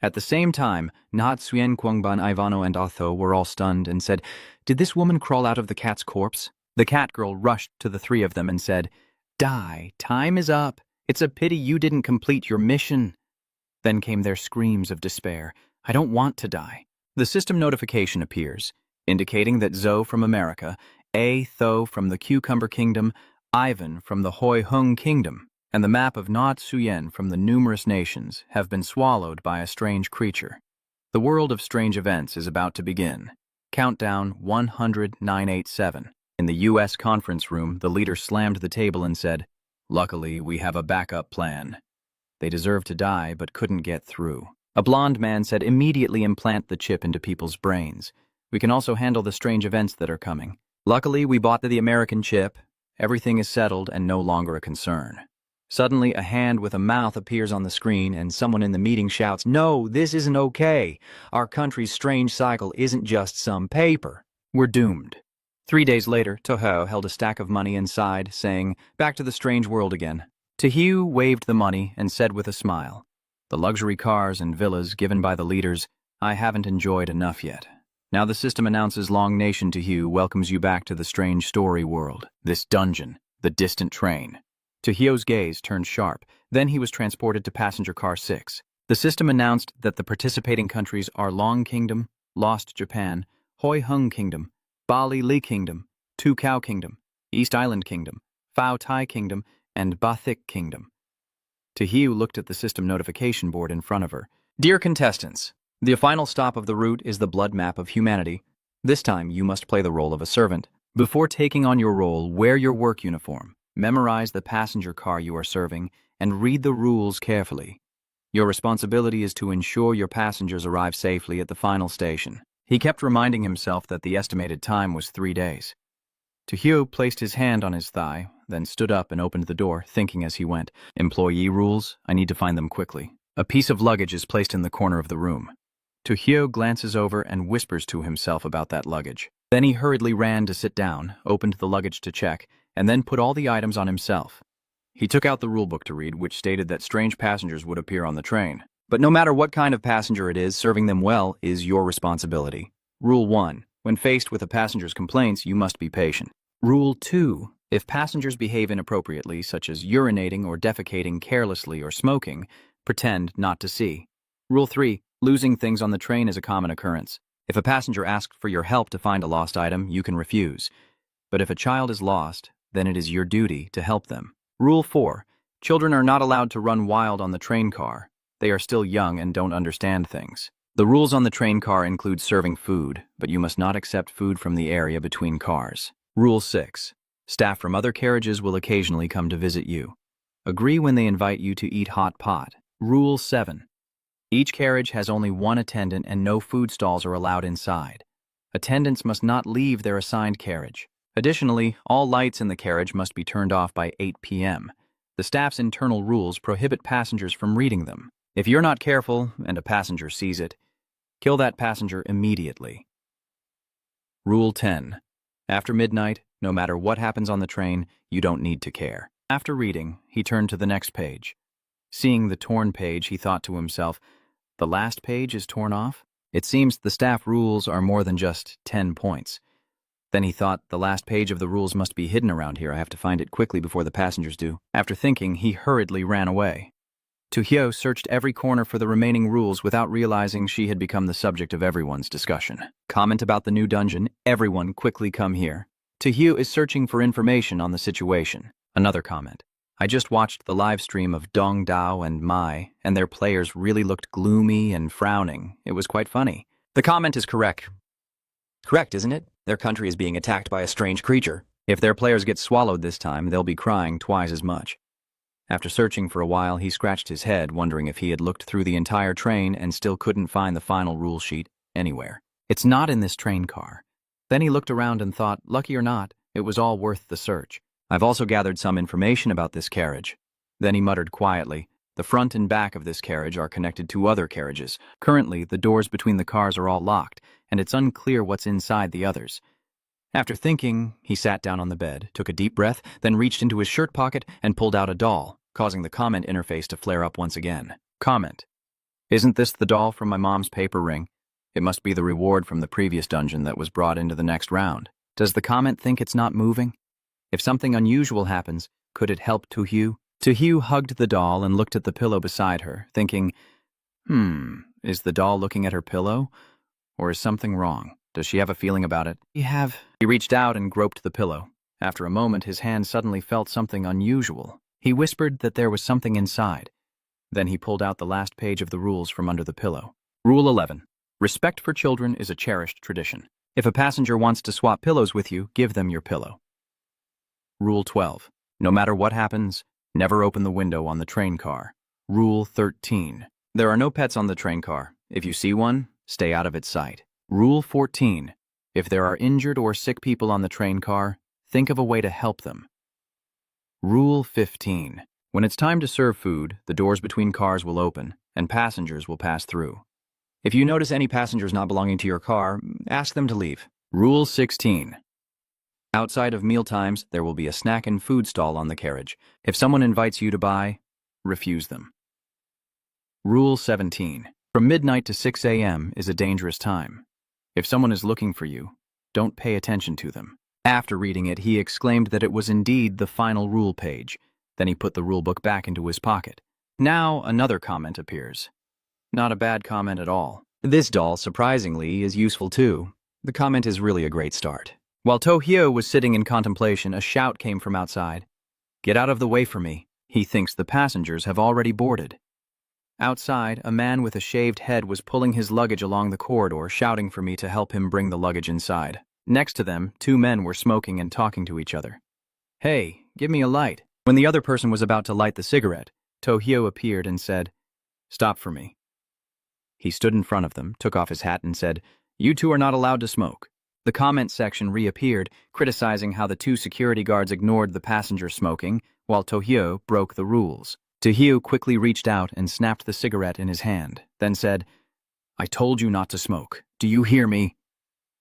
At the same time, Nahat Suen, Kwangban, Ivano, and Otho were all stunned and said, "Did this woman crawl out of the cat's corpse?" The cat girl rushed to the three of them and said, "Die, time is up. It's a pity you didn't complete your mission." Then came their screams of despair. "I don't want to die." The system notification appears, indicating that Zoe from America, A. Tho from the Cucumber Kingdom, Ivan from the Hoi Hung Kingdom, and the map of Nahat Suyen from the numerous nations have been swallowed by a strange creature. The world of strange events is about to begin. Countdown 100-987. In the U.S. conference room, the leader slammed the table and said, "Luckily, we have a backup plan." They deserved to die, but couldn't get through. A blond man said, "Immediately implant the chip into people's brains. We can also handle the strange events that are coming. Luckily, we bought the American chip. Everything is settled and no longer a concern." Suddenly, a hand with a mouth appears on the screen, and someone in the meeting shouts, "No, this isn't okay. Our country's strange cycle isn't just some paper. We're doomed." 3 days later, Tojo held a stack of money inside, saying, "Back to the strange world again." Tohyo waved the money and said with a smile, "The luxury cars and villas given by the leaders, I haven't enjoyed enough yet. Now the system announces Long Nation Tohyo welcomes you back to the strange story world, this dungeon, the distant train." Tohyo's gaze turned sharp. Then he was transported to passenger car 6. The system announced that the participating countries are Long Kingdom, Lost Japan, Hoi Hung Kingdom, Bali Li Kingdom, Tu Cow Kingdom, East Island Kingdom, Phao Tai Kingdom, and Bathik Kingdom. Tohyo looked at the system notification board in front of her. "Dear contestants, the final stop of the route is the blood map of humanity. This time you must play the role of a servant. Before taking on your role, wear your work uniform, memorize the passenger car you are serving, and read the rules carefully. Your responsibility is to ensure your passengers arrive safely at the final station." He kept reminding himself that the estimated time was 3 days. Tohyo placed his hand on his thigh, then stood up and opened the door, thinking as he went, "Employee rules, I need to find them quickly." A piece of luggage is placed in the corner of the room. Tohyo glances over and whispers to himself about that luggage. Then he hurriedly ran to sit down, opened the luggage to check, and then put all the items on himself. He took out the rulebook to read, which stated that strange passengers would appear on the train. But no matter what kind of passenger it is, serving them well is your responsibility. Rule 1. When faced with a passenger's complaints, you must be patient. Rule 2. If passengers behave inappropriately, such as urinating or defecating carelessly or smoking, pretend not to see. Rule 3. Losing things on the train is a common occurrence. If a passenger asks for your help to find a lost item, you can refuse. But if a child is lost, then it is your duty to help them. Rule 4. Children are not allowed to run wild on the train car. They are still young and don't understand things. The rules on the train car include serving food, but you must not accept food from the area between cars. Rule 6. Staff from other carriages will occasionally come to visit you. Agree when they invite you to eat hot pot. Rule 7. Each carriage has only one attendant and no food stalls are allowed inside. Attendants must not leave their assigned carriage. Additionally, all lights in the carriage must be turned off by 8 p.m. The staff's internal rules prohibit passengers from reading them. If you're not careful and a passenger sees it, kill that passenger immediately. Rule 10. After midnight, no matter what happens on the train, you don't need to care. After reading, he turned to the next page. Seeing the torn page, he thought to himself, "The last page is torn off? It seems the staff rules are more than just 10 points. Then he thought, the last page of the rules must be hidden around here. I have to find it quickly before the passengers do. After thinking, he hurriedly ran away. Tohyo searched every corner for the remaining rules without realizing she had become the subject of everyone's discussion. Comment about the new dungeon. Everyone quickly come here. Tohyo is searching for information on the situation. Another comment. I just watched the live stream of Dong Dao and Mai, and their players really looked gloomy and frowning. It was quite funny. The comment is correct. Correct, isn't it? Their country is being attacked by a strange creature. If their players get swallowed this time, they'll be crying twice as much. After searching for a while, he scratched his head, wondering if he had looked through the entire train and still couldn't find the final rule sheet anywhere. It's not in this train car. Then he looked around and thought, lucky or not, it was all worth the search. I've also gathered some information about this carriage. Then he muttered quietly, the front and back of this carriage are connected to other carriages. Currently, the doors between the cars are all locked, and it's unclear what's inside the others. After thinking, he sat down on the bed, took a deep breath, then reached into his shirt pocket and pulled out a doll, causing the comment interface to flare up once again. Comment. Isn't this the doll from my mom's paper ring? It must be the reward from the previous dungeon that was brought into the next round. Does the comment think it's not moving? If something unusual happens, could it help Tojo? Tojo hugged the doll and looked at the pillow beside her, thinking, is the doll looking at her pillow? Or is something wrong? Does she have a feeling about it? He reached out and groped the pillow. After a moment, his hand suddenly felt something unusual. He whispered that there was something inside. Then he pulled out the last page of the rules from under the pillow. Rule 11. Respect for children is a cherished tradition. If a passenger wants to swap pillows with you, give them your pillow. Rule 12. No matter what happens, never open the window on the train car. Rule 13. There are no pets on the train car. If you see one, stay out of its sight. Rule 14. If there are injured or sick people on the train car, think of a way to help them. Rule 15. When it's time to serve food, the doors between cars will open, and passengers will pass through. If you notice any passengers not belonging to your car, ask them to leave. Rule 16. Outside of mealtimes, there will be a snack and food stall on the carriage. If someone invites you to buy, refuse them. Rule 17. From midnight to 6 a.m. is a dangerous time. If someone is looking for you, don't pay attention to them. After reading it, he exclaimed that it was indeed the final rule page. Then he put the rulebook back into his pocket. Now another comment appears. Not a bad comment at all. This doll, surprisingly, is useful too. The comment is really a great start. While Tojo was sitting in contemplation, a shout came from outside. Get out of the way for me. He thinks the passengers have already boarded. Outside, a man with a shaved head was pulling his luggage along the corridor, shouting for me to help him bring the luggage inside. Next to them, two men were smoking and talking to each other. Hey, give me a light. When the other person was about to light the cigarette, Tojo appeared and said, Stop for me. He stood in front of them, took off his hat and said, You two are not allowed to smoke. The comment section reappeared, criticizing how the two security guards ignored the passenger smoking, while Tojo broke the rules. Tojo quickly reached out and snapped the cigarette in his hand, then said, I told you not to smoke. Do you hear me?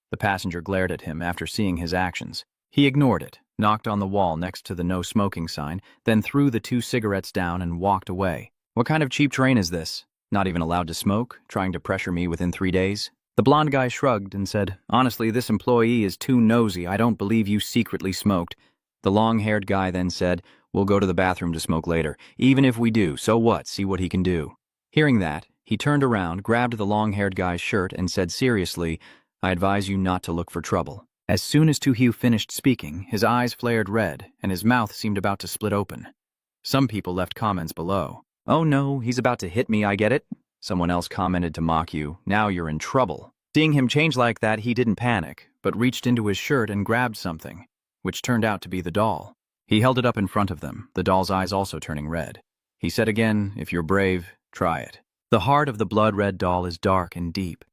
The passenger glared at him after seeing his actions. He ignored it, knocked on the wall next to the no smoking sign, then threw the two cigarettes down and walked away. What kind of cheap train is this? Not even allowed to smoke, trying to pressure me within 3 days? The blonde guy shrugged and said, Honestly, this employee is too nosy. I don't believe you secretly smoked. The long-haired guy then said, We'll go to the bathroom to smoke later. Even if we do, so what? See what he can do. Hearing that, he turned around, grabbed the long-haired guy's shirt, and said seriously, I advise you not to look for trouble. As soon as Tojo finished speaking, his eyes flared red, and his mouth seemed about to split open. Some people left comments below. Oh no, he's about to hit me, I get it. Someone else commented to mock you, now you're in trouble. Seeing him change like that, he didn't panic, but reached into his shirt and grabbed something, which turned out to be the doll. He held it up in front of them, the doll's eyes also turning red. He said again, If you're brave, try it. The heart of the blood-red doll is dark and deep.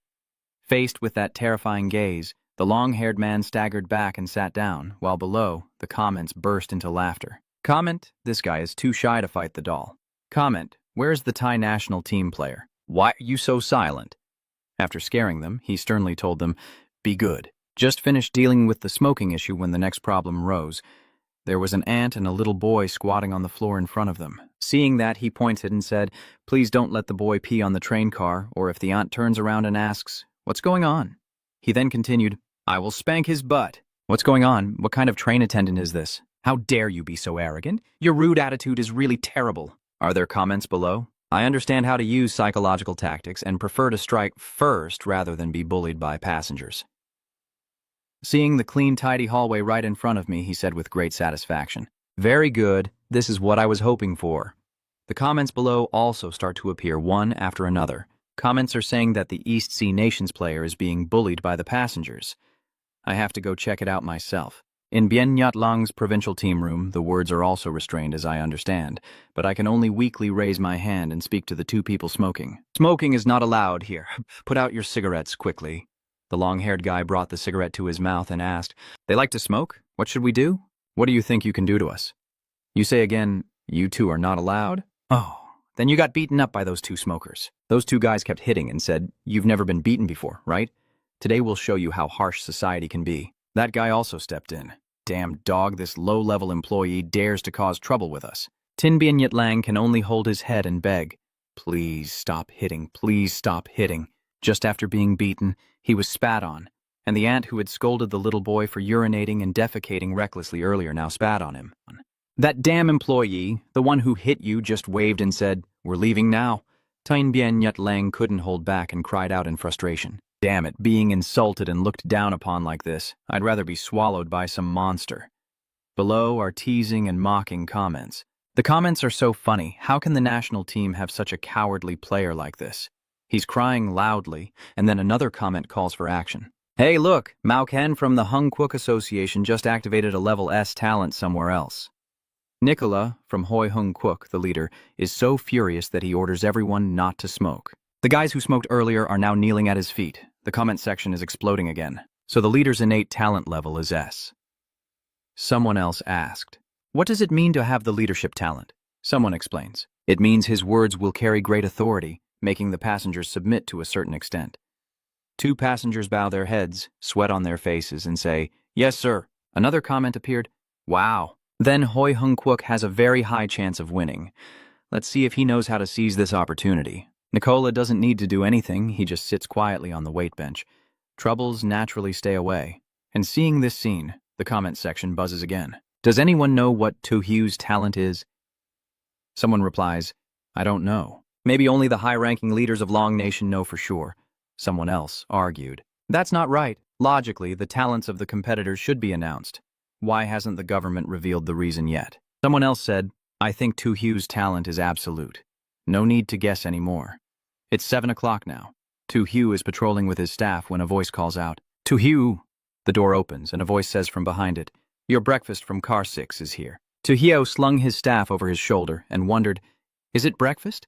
Faced with that terrifying gaze, the long-haired man staggered back and sat down, while below, the comments burst into laughter. Comment, this guy is too shy to fight the doll. Comment, where's the Thai national team player? Why are you so silent? After scaring them, he sternly told them, Be good. Just finished dealing with the smoking issue when the next problem rose. There was an ant and a little boy squatting on the floor in front of them. Seeing that, he pointed and said, Please don't let the boy pee on the train car, or if the aunt turns around and asks, What's going on? He then continued, I will spank his butt. What's going on? What kind of train attendant is this? How dare you be so arrogant? Your rude attitude is really terrible. Are there comments below? I understand how to use psychological tactics and prefer to strike first rather than be bullied by passengers. Seeing the clean, tidy hallway right in front of me, he said with great satisfaction, Very good, this is what I was hoping for. The comments below also start to appear one after another. Comments are saying that the East Sea Nations player is being bullied by the passengers. I have to go check it out myself. In Bien Nhut Lang's provincial team room, the words are also restrained as I understand, but I can only weakly raise my hand and speak to the two people smoking. Smoking is not allowed here. Put out your cigarettes quickly. The long-haired guy brought the cigarette to his mouth and asked, They like to smoke? What should we do? What do you think you can do to us? You say again, you two are not allowed? Oh, then you got beaten up by those two smokers. Those two guys kept hitting and said, You've never been beaten before, right? Today we'll show you how harsh society can be. That guy also stepped in. Damn dog, this low-level employee dares to cause trouble with us. Tin Bien Yat Lang can only hold his head and beg, please stop hitting, please stop hitting. Just after being beaten, he was spat on, and the aunt who had scolded the little boy for urinating and defecating recklessly earlier now spat on him. That damn employee, the one who hit you, just waved and said, we're leaving now. Tin Bien Yat Lang couldn't hold back and cried out in frustration. Damn it, being insulted and looked down upon like this, I'd rather be swallowed by some monster. Below are teasing and mocking comments. The comments are so funny. How can the national team have such a cowardly player like this? He's crying loudly, and then another comment calls for action. Hey look, Mao Ken from the Hung Kwuk Association just activated a level S talent somewhere else. Nicola, from Hoi Hung Kwuk, the leader, is so furious that he orders everyone not to smoke. The guys who smoked earlier are now kneeling at his feet. The comment section is exploding again. So the leader's innate talent level is S. Someone else asked, what does it mean to have the leadership talent? Someone explains, it means his words will carry great authority, making the passengers submit to a certain extent. 2 passengers bow their heads, sweat on their faces, and say, yes, sir. Another comment appeared, wow. Then Hoi Hung Kwuk has a very high chance of winning. Let's see if he knows how to seize this opportunity. Nicola doesn't need to do anything, he just sits quietly on the weight bench. Troubles naturally stay away. And seeing this scene, the comment section buzzes again. Does anyone know what Tojo's talent is? Someone replies, I don't know. Maybe only the high-ranking leaders of Long Nation know for sure. Someone else argued. That's not right. Logically, the talents of the competitors should be announced. Why hasn't the government revealed the reason yet? Someone else said, I think Tojo's talent is absolute. No need to guess anymore. It's 7 o'clock now. Tojo is patrolling with his staff when a voice calls out, Tojo! The door opens and a voice says from behind it, your breakfast from car 6 is here. Tojo slung his staff over his shoulder and wondered, is it breakfast?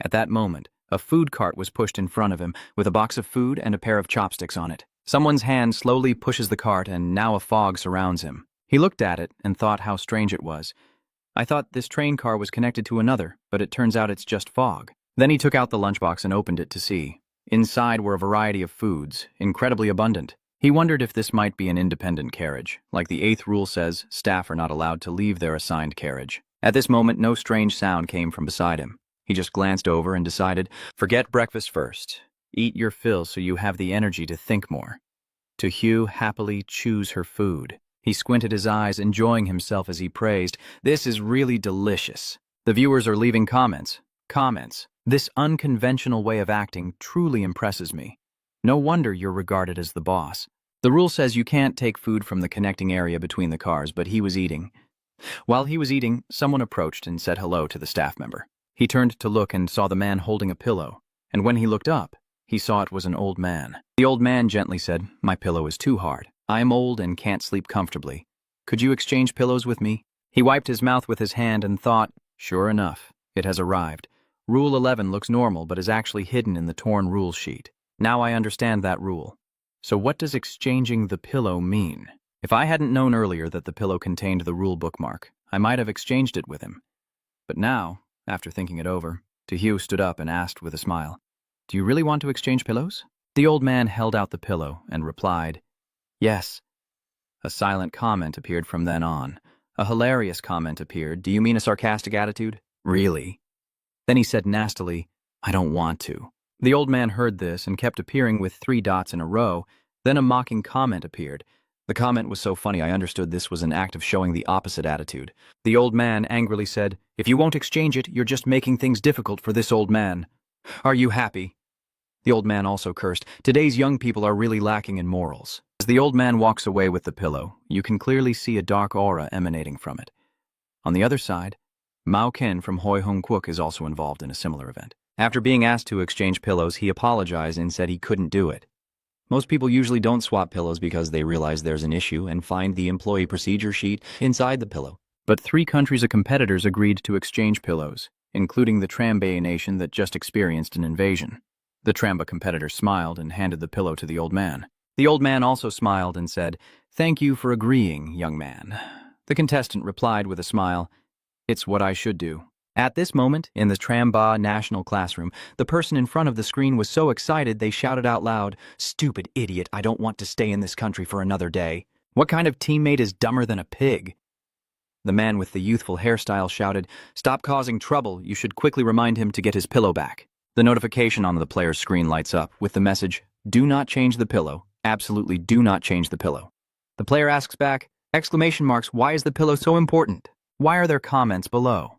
At that moment, a food cart was pushed in front of him with a box of food and a pair of chopsticks on it. Someone's hand slowly pushes the cart and now a fog surrounds him. He looked at it and thought how strange it was. I thought this train car was connected to another, but it turns out it's just fog. Then he took out the lunchbox and opened it to see. Inside were a variety of foods, incredibly abundant. He wondered if this might be an independent carriage. Like the 8th rule says, staff are not allowed to leave their assigned carriage. At this moment, no strange sound came from beside him. He just glanced over and decided, forget breakfast first. Eat your fill so you have the energy to think more. Tojo happily chews her food. He squinted his eyes, enjoying himself as he praised, this is really delicious. The viewers are leaving comments. This unconventional way of acting truly impresses me. No wonder you're regarded as the boss. The rule says you can't take food from the connecting area between the cars, but he was eating. While he was eating, someone approached and said hello to the staff member. He turned to look and saw the man holding a pillow, and when he looked up, he saw it was an old man. The old man gently said, my pillow is too hard. I am old and can't sleep comfortably. Could you exchange pillows with me? He wiped his mouth with his hand and thought, sure enough, it has arrived. Rule 11 looks normal but is actually hidden in the torn rules sheet. Now I understand that rule. So what does exchanging the pillow mean? If I hadn't known earlier that the pillow contained the rule bookmark, I might have exchanged it with him. But now, after thinking it over, Tojo stood up and asked with a smile, do you really want to exchange pillows? The old man held out the pillow and replied, yes. A silent comment appeared from then on. A hilarious comment appeared. Do you mean a sarcastic attitude? Really? Then he said nastily, I don't want to. The old man heard this and kept appearing with 3 dots in a row. Then a mocking comment appeared. The comment was so funny I understood this was an act of showing the opposite attitude. The old man angrily said, if you won't exchange it, you're just making things difficult for this old man. Are you happy? The old man also cursed, today's young people are really lacking in morals. As the old man walks away with the pillow, you can clearly see a dark aura emanating from it. On the other side, Mao Ken from Hoi Hung Kwuk is also involved in a similar event. After being asked to exchange pillows, he apologized and said he couldn't do it. Most people usually don't swap pillows because they realize there's an issue and find the employee procedure sheet inside the pillow. But 3 countries of competitors agreed to exchange pillows, including the Trambay nation that just experienced an invasion. The Tramba competitor smiled and handed the pillow to the old man. The old man also smiled and said, thank you for agreeing, young man. The contestant replied with a smile, it's what I should do. At this moment, in the Tramba National Classroom, the person in front of the screen was so excited they shouted out loud, "Stupid idiot, I don't want to stay in this country for another day. What kind of teammate is dumber than a pig?" The man with the youthful hairstyle shouted, "Stop causing trouble, you should quickly remind him to get his pillow back." The notification on the player's screen lights up with the message, "Do not change the pillow. Absolutely do not change the pillow." The player asks back, exclamation marks, "Why is the pillow so important?" Why are there comments below?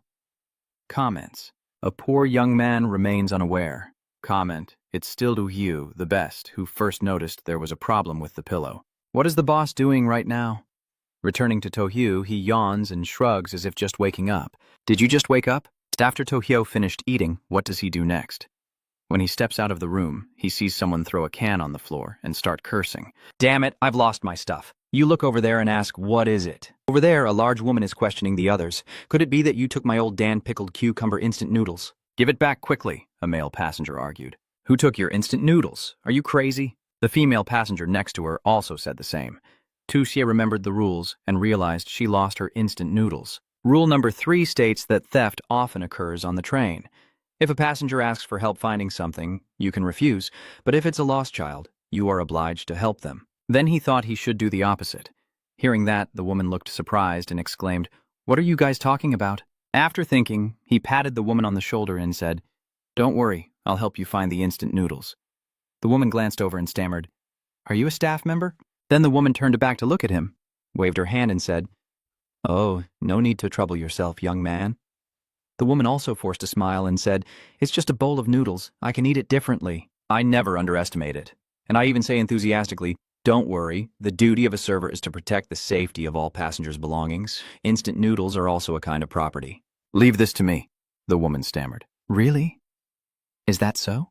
Comments. A poor young man remains unaware. Comment. It's still to you, the best, who first noticed there was a problem with the pillow. What is the boss doing right now? Returning to Tohyo, he yawns and shrugs as if just waking up. Did you just wake up? After Tohyo finished eating, what does he do next? When he steps out of the room, he sees someone throw a can on the floor and start cursing. "Damn it, I've lost my stuff." You look over there and ask, "What is it?" Over there, a large woman is questioning the others. "Could it be that you took my old Dan pickled cucumber instant noodles?" "Give it back quickly," a male passenger argued. "Who took your instant noodles? Are you crazy?" The female passenger next to her also said the same. Tuxie remembered the rules and realized she lost her instant noodles. Rule number 3 states that theft often occurs on the train. If a passenger asks for help finding something, you can refuse, but if it's a lost child, you are obliged to help them. Then he thought he should do the opposite. Hearing that, the woman looked surprised and exclaimed, "What are you guys talking about?" After thinking, he patted the woman on the shoulder and said, "Don't worry, I'll help you find the instant noodles." The woman glanced over and stammered, "Are you a staff member?" Then the woman turned back to look at him, waved her hand and said, "Oh, no need to trouble yourself, young man." The woman also forced a smile and said, "It's just a bowl of noodles. I can eat it differently." I never underestimate it. And I even say enthusiastically, "Don't worry, the duty of a server is to protect the safety of all passengers' belongings. Instant noodles are also a kind of property." "Leave this to me," the woman stammered. "Really? Is that so?"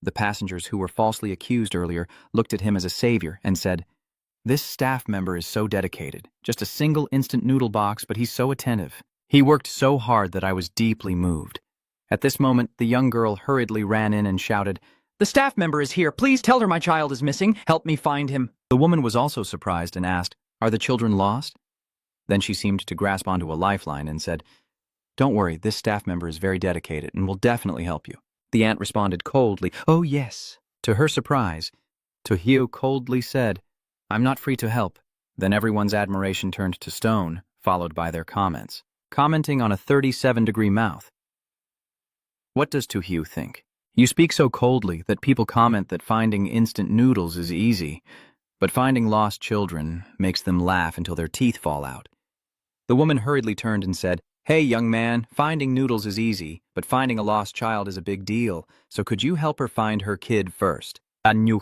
The passengers who were falsely accused earlier looked at him as a savior and said, "This staff member is so dedicated. Just a single instant noodle box, but he's so attentive. He worked so hard that I was deeply moved." At this moment, the young girl hurriedly ran in and shouted, "The staff member is here. Please tell her my child is missing. Help me find him." The woman was also surprised and asked, "Are the children lost?" Then she seemed to grasp onto a lifeline and said, "Don't worry, this staff member is very dedicated and will definitely help you." The aunt responded coldly, "Oh yes." To her surprise, Tohyo coldly said, "I'm not free to help." Then everyone's admiration turned to stone, followed by their comments. Commenting on a 37-degree mouth. What does Tohyo think? You speak so coldly that people comment that finding instant noodles is easy, but finding lost children makes them laugh until their teeth fall out. The woman hurriedly turned and said, "Hey, young man, finding noodles is easy, but finding a lost child is a big deal, so could you help her find her kid first?" Anh Nhu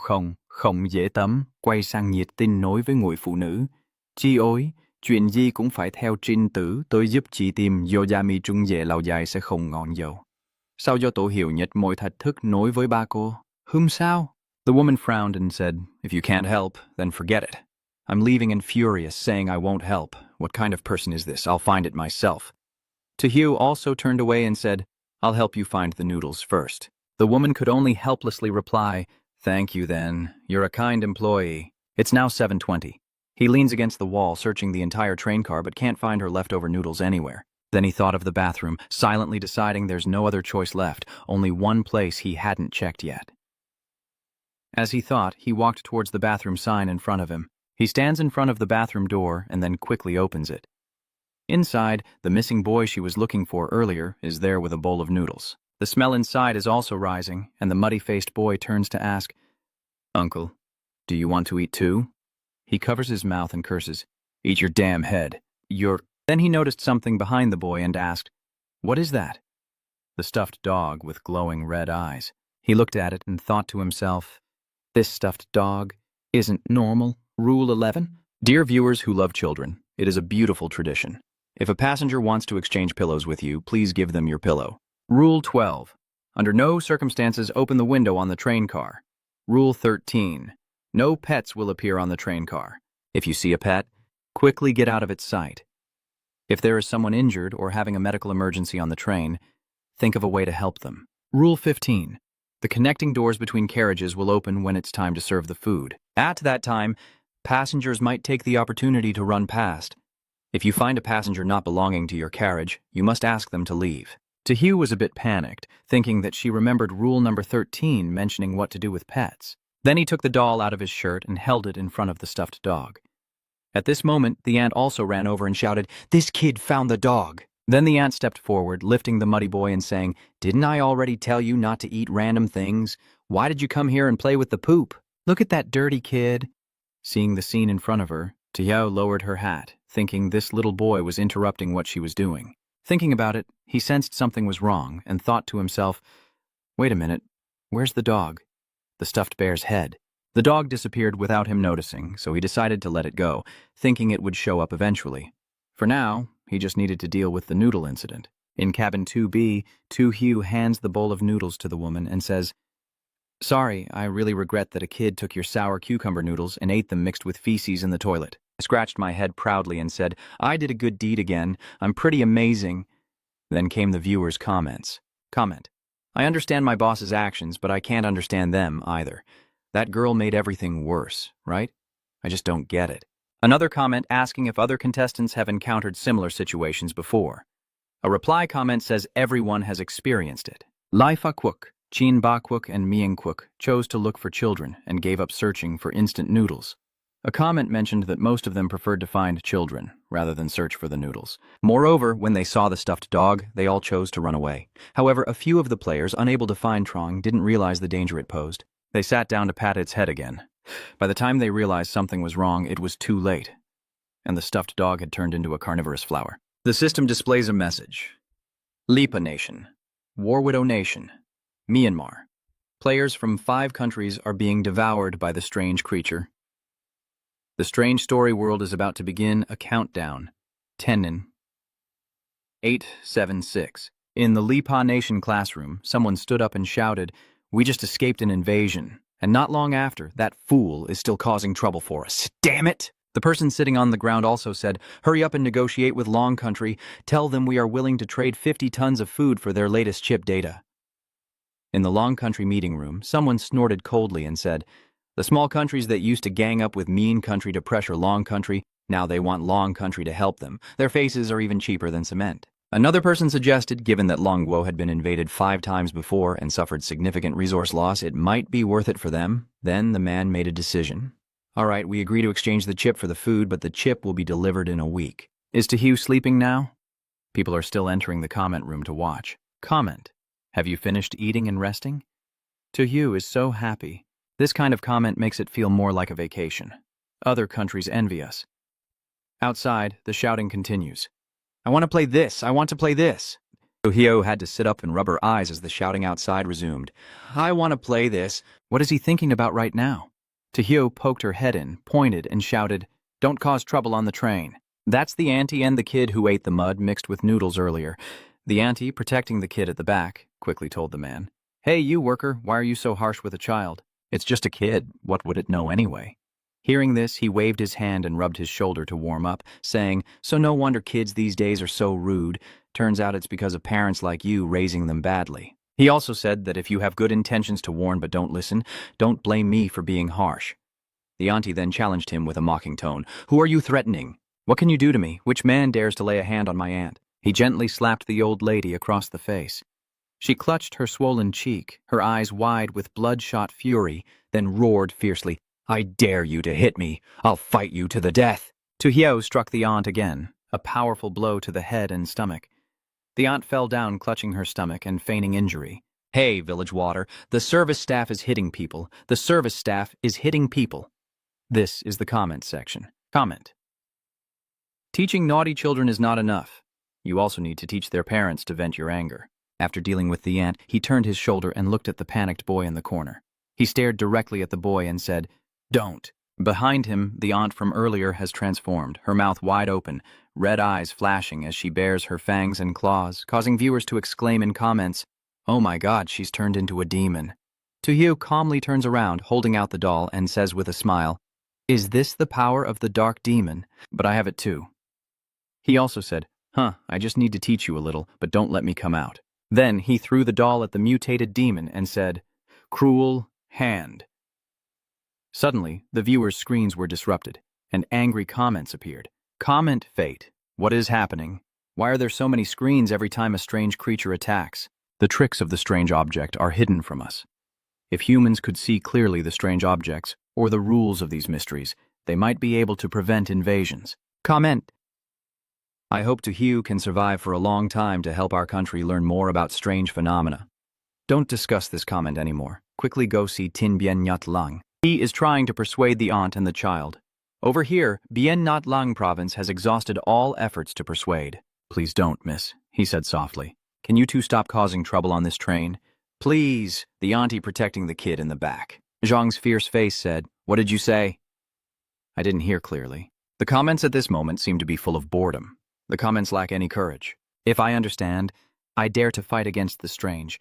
không dễ tấm, quay sang nhiệt tình nói với người phụ nữ, "Chị ơi, chuyện gì cũng phải theo trình tự, tôi giúp chị tìm Yoyami trung về lâu dài sẽ không ngọn dầu. Sao cho tổ hiểu nhất mọi thách thức nói với ba cô? Hum sao?" The woman frowned and said, "If you can't help, then forget it. I'm leaving and furious, saying I won't help. What kind of person is this? I'll find it myself." Tohyo also turned away and said, "I'll help you find the noodles first." The woman could only helplessly reply, "Thank you then. You're a kind employee." It's now 7:20. He leans against the wall, searching the entire train car, but can't find her leftover noodles anywhere. Then he thought of the bathroom, silently deciding there's no other choice left, only one place he hadn't checked yet. As he thought, he walked towards the bathroom sign in front of him. He stands in front of the bathroom door and then quickly opens it. Inside, the missing boy she was looking for earlier is there with a bowl of noodles. The smell inside is also rising, and the muddy-faced boy turns to ask, "Uncle, do you want to eat too?" He covers his mouth and curses, "Eat your damn head. You're—" Then he noticed something behind the boy and asked, "What is that?" The stuffed dog with glowing red eyes. He looked at it and thought to himself, "This stuffed dog isn't normal." Rule 11. Dear viewers who love children, it is a beautiful tradition. If a passenger wants to exchange pillows with you, please give them your pillow. Rule 12. Under no circumstances open the window on the train car. Rule 13. No pets will appear on the train car. If you see a pet, quickly get out of its sight. If there is someone injured or having a medical emergency on the train, think of a way to help them. Rule 15. The connecting doors between carriages will open when it's time to serve the food. At that time, passengers might take the opportunity to run past. If you find a passenger not belonging to your carriage, you must ask them to leave. Tahu was a bit panicked, thinking that she remembered rule number 13 mentioning what to do with pets. Then he took the doll out of his shirt and held it in front of the stuffed dog. At this moment, the ant also ran over and shouted, "This kid found the dog!" Then the ant stepped forward, lifting the muddy boy and saying, "Didn't I already tell you not to eat random things? Why did you come here and play with the poop? Look at that dirty kid." Seeing the scene in front of her, Tahu lowered her hat, thinking this little boy was interrupting what she was doing. Thinking about it, he sensed something was wrong and thought to himself, "Wait a minute, where's the dog?" The stuffed bear's head. The dog disappeared without him noticing, so he decided to let it go, thinking it would show up eventually. For now, he just needed to deal with the noodle incident. In cabin 2B, Tahu hands the bowl of noodles to the woman and says, "Sorry, I really regret that a kid took your sour cucumber noodles and ate them mixed with feces in the toilet." I scratched my head proudly and said, "I did a good deed again. I'm pretty amazing." Then came the viewer's comments. Comment: I understand my boss's actions, but I can't understand them either. That girl made everything worse, right? I just don't get it. Another comment asking if other contestants have encountered similar situations before. A reply comment says everyone has experienced it. Laifakwuk, Chin Bakwuk, and Miengkwuk chose to look for children and gave up searching for instant noodles. A comment mentioned that most of them preferred to find children rather than search for the noodles. Moreover, when they saw the stuffed dog, they all chose to run away. However, a few of the players, unable to find Trong, didn't realize the danger it posed. They sat down to pat its head again. By the time they realized something was wrong, it was too late, and the stuffed dog had turned into a carnivorous flower. The system displays a message. Lipa Nation, War Widow Nation, Myanmar. Players from 5 countries are being devoured by the strange creature. The strange story world is about to begin a countdown. 10, 8, 7, 6. In the Lipa Nation classroom, someone stood up and shouted, "We just escaped an invasion. And not long after, that fool is still causing trouble for us. Damn it!" The person sitting on the ground also said, "Hurry up and negotiate with Long Country. Tell them we are willing to trade 50 tons of food for their latest chip data." In the Long Country meeting room, someone snorted coldly and said, "The small countries that used to gang up with Mean Country to pressure Long Country, now they want Long Country to help them. Their faces are even cheaper than cement." Another person suggested, given that Longguo had been invaded 5 times before and suffered significant resource loss, it might be worth it for them. Then the man made a decision. "All right, we agree to exchange the chip for the food, but the chip will be delivered in a week." Is Tahu sleeping now? People are still entering the comment room to watch. Comment: Have you finished eating and resting? Tahu is so happy. This kind of comment makes it feel more like a vacation. Other countries envy us. Outside, the shouting continues. "I want to play this! I want to play this!" Tahu had to sit up and rub her eyes as the shouting outside resumed. "I want to play this!" What is he thinking about right now? Tahu poked her head in, pointed, and shouted, "Don't cause trouble on the train." That's the auntie and the kid who ate the mud mixed with noodles earlier. The auntie, protecting the kid at the back, quickly told the man, "Hey, you worker, why are you so harsh with a child? It's just a kid. What would it know anyway?" Hearing this, he waved his hand and rubbed his shoulder to warm up, saying, "So no wonder kids these days are so rude. Turns out it's because of parents like you raising them badly." He also said that if you have good intentions to warn but don't listen, don't blame me for being harsh. The auntie then challenged him with a mocking tone. "Who are you threatening? What can you do to me? Which man dares to lay a hand on my aunt?" He gently slapped the old lady across the face. She clutched her swollen cheek, her eyes wide with bloodshot fury, then roared fiercely, "I dare you to hit me! I'll fight you to the death!" Tahu struck the aunt again, a powerful blow to the head and stomach. The aunt fell down, clutching her stomach and feigning injury. "Hey, Village Water, the service staff is hitting people. The service staff is hitting people." This is the comment section. Comment: Teaching naughty children is not enough. You also need to teach their parents to vent your anger. After dealing with the ant, he turned his shoulder and looked at the panicked boy in the corner. He stared directly at the boy and said, "Don't." Behind him, the aunt from earlier has transformed, her mouth wide open, red eyes flashing as she bares her fangs and claws, causing viewers to exclaim in comments, "Oh my God, she's turned into a demon." Tahu calmly turns around, holding out the doll, and says with a smile, "Is this the power of the dark demon? But I have it too." He also said, I just need to teach you a little, but don't let me come out." Then he threw the doll at the mutated demon and said, "Cruel hand." Suddenly, the viewers' screens were disrupted, and angry comments appeared. Comment: Fate. What is happening? Why are there so many screens every time a strange creature attacks? The tricks of the strange object are hidden from us. If humans could see clearly the strange objects, or the rules of these mysteries, they might be able to prevent invasions. Comment. I hope Tojo can survive for a long time to help our country learn more about strange phenomena. Don't discuss this comment anymore. Quickly go see Tin Bien Nhut Lang. He is trying to persuade the aunt and the child. Over here, Bien Nhut Lang province has exhausted all efforts to persuade. Please don't, miss, he said softly. Can you two stop causing trouble on this train? Please, the auntie protecting the kid in the back. Zhang's fierce face said, What did you say? I didn't hear clearly. The comments at this moment seem to be full of boredom. The comments lack any courage. If I understand, I dare to fight against the strange.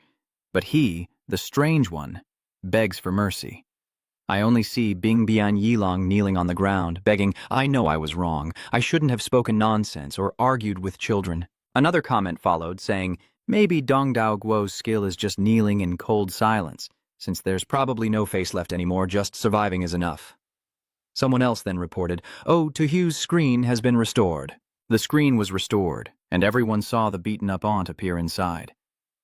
But he, the strange one, begs for mercy. I only see Bing Bian Yilong kneeling on the ground, begging, I know I was wrong. I shouldn't have spoken nonsense or argued with children. Another comment followed, saying, Maybe Dong Dao Guo's skill is just kneeling in cold silence, since there's probably no face left anymore, just surviving is enough. Someone else then reported, Oh, Tojo's screen has been restored. The screen was restored, and everyone saw the beaten-up aunt appear inside.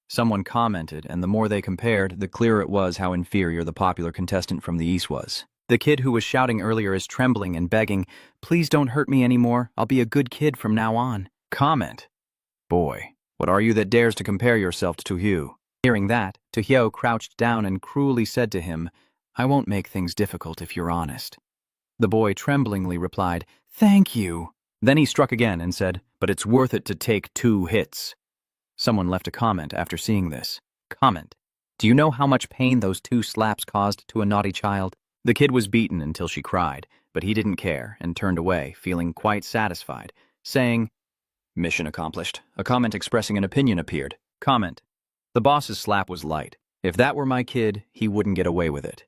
Someone commented, and the more they compared, the clearer it was how inferior the popular contestant from the east was. The kid who was shouting earlier is trembling and begging, Please don't hurt me anymore. I'll be a good kid from now on. Comment. Boy, what are you that dares to compare yourself to Tojo? Hearing that, Tojo crouched down and cruelly said to him, I won't make things difficult if you're honest. The boy tremblingly replied, Thank you. Then he struck again and said, But it's worth it to take 2 hits. Someone left a comment after seeing this. Comment. Do you know how much pain those 2 slaps caused to a naughty child? The kid was beaten until she cried, but he didn't care and turned away, feeling quite satisfied, saying, Mission accomplished. A comment expressing an opinion appeared. Comment. The boss's slap was light. If that were my kid, he wouldn't get away with it.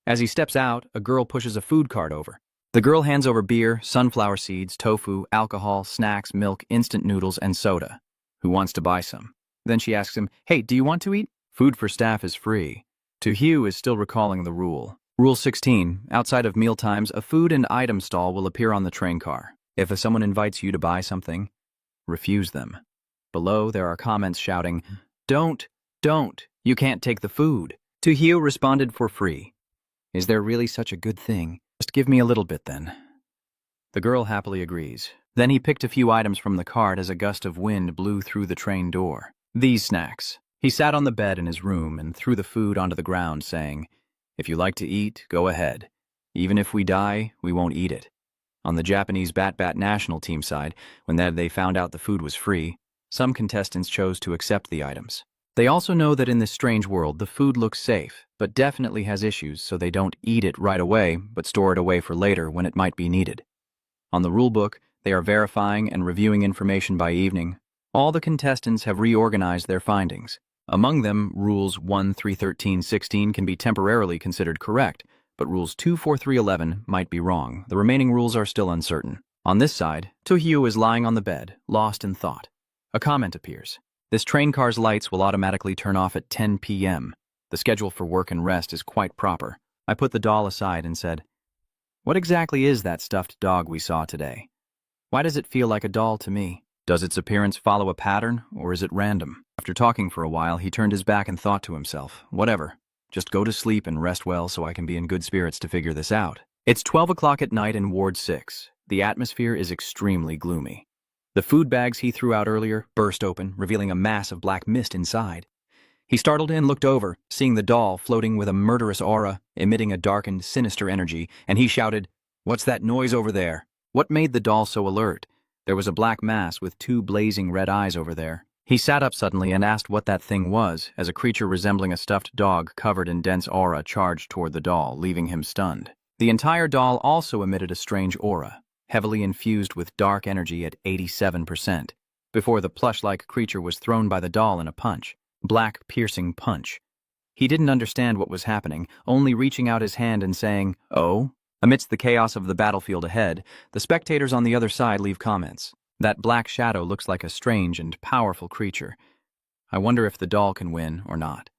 As he steps out, a girl pushes a food cart over. The girl hands over beer, sunflower seeds, tofu, alcohol, snacks, milk, instant noodles, and soda. Who wants to buy some? Then she asks him, Hey, do you want to eat? Food for staff is free. Tojo is still recalling the rule. Rule 16. Outside of mealtimes, a food and item stall will appear on the train car. If someone invites you to buy something, refuse them. Below, there are comments shouting, Don't, you can't take the food. Tojo responded for free. Is there really such a good thing? Just give me a little bit then. The girl happily agrees. Then he picked a few items from the cart as a gust of wind blew through the train door. These snacks. He sat on the bed in his room and threw the food onto the ground, saying, If you like to eat, go ahead. Even if we die, we won't eat it. On the Japanese Bat national team side, when they found out the food was free, some contestants chose to accept the items. They also know that in this strange world, the food looks safe, but definitely has issues, so they don't eat it right away, but store it away for later when it might be needed. On the rulebook, they are verifying and reviewing information by evening. All the contestants have reorganized their findings. Among them, Rules 1, 3, 13, 16 can be temporarily considered correct, but Rules 2, 4, 3, 11 might be wrong. The remaining rules are still uncertain. On this side, Tojo is lying on the bed, lost in thought. A comment appears. This train car's lights will automatically turn off at 10 p.m. The schedule for work and rest is quite proper. I put the doll aside and said, What exactly is that stuffed dog we saw today? Why does it feel like a doll to me? Does its appearance follow a pattern, or is it random? After talking for a while, he turned his back and thought to himself, Whatever. Just go to sleep and rest well so I can be in good spirits to figure this out. It's 12 o'clock at night in Ward 6. The atmosphere is extremely gloomy. The food bags he threw out earlier burst open, revealing a mass of black mist inside. He startled and looked over, seeing the doll floating with a murderous aura, emitting a darkened, sinister energy, and he shouted, What's that noise over there? What made the doll so alert? There was a black mass with 2 blazing red eyes over there. He sat up suddenly and asked what that thing was, as a creature resembling a stuffed dog covered in dense aura charged toward the doll, leaving him stunned. The entire doll also emitted a strange aura, heavily infused with dark energy at 87%, before the plush-like creature was thrown by the doll in a punch. Black, piercing punch. He didn't understand what was happening, only reaching out his hand and saying, Oh? Amidst the chaos of the battlefield ahead, the spectators on the other side leave comments. That black shadow looks like a strange and powerful creature. I wonder if the doll can win or not.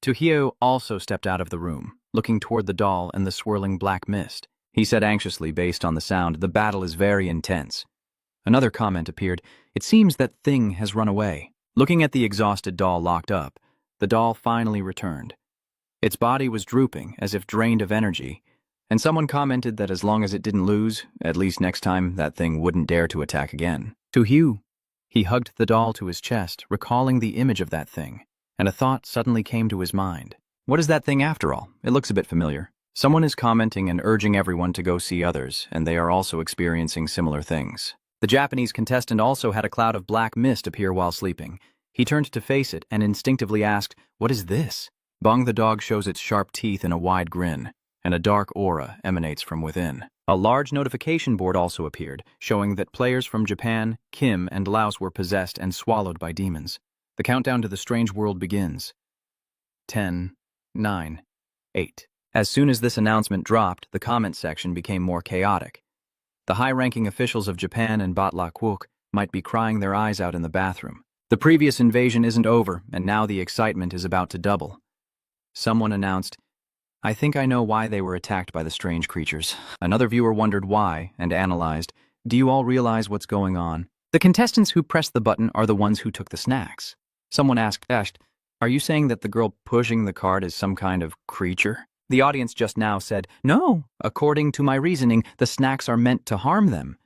Tojo also stepped out of the room, looking toward the doll and the swirling black mist. He said anxiously based on the sound, The battle is very intense. Another comment appeared. It seems that thing has run away. Looking at the exhausted doll locked up, the doll finally returned. Its body was drooping, as if drained of energy, and someone commented that as long as it didn't lose, at least next time that thing wouldn't dare to attack again. To Hugh, he hugged the doll to his chest, recalling the image of that thing, and a thought suddenly came to his mind. What is that thing after all? It looks a bit familiar. Someone is commenting and urging everyone to go see others, and they are also experiencing similar things. The Japanese contestant also had a cloud of black mist appear while sleeping. He turned to face it and instinctively asked, "What is this?" Bong the dog shows its sharp teeth in a wide grin, and a dark aura emanates from within. A large notification board also appeared, showing that players from Japan, Kim, and Laos were possessed and swallowed by demons. The countdown to the strange world begins. 10, 9, 8. As soon as this announcement dropped, the comment section became more chaotic. The high-ranking officials of Japan and Batlakwuk might be crying their eyes out in the bathroom. The previous invasion isn't over, and now the excitement is about to double. Someone announced, "I think I know why they were attacked by the strange creatures." Another viewer wondered why and analyzed, "Do you all realize what's going on? The contestants who pressed the button are the ones who took the snacks." Someone asked, "Are you saying that the girl pushing the cart is some kind of creature?" The audience just now said, "No, according to my reasoning, the snacks are meant to harm them."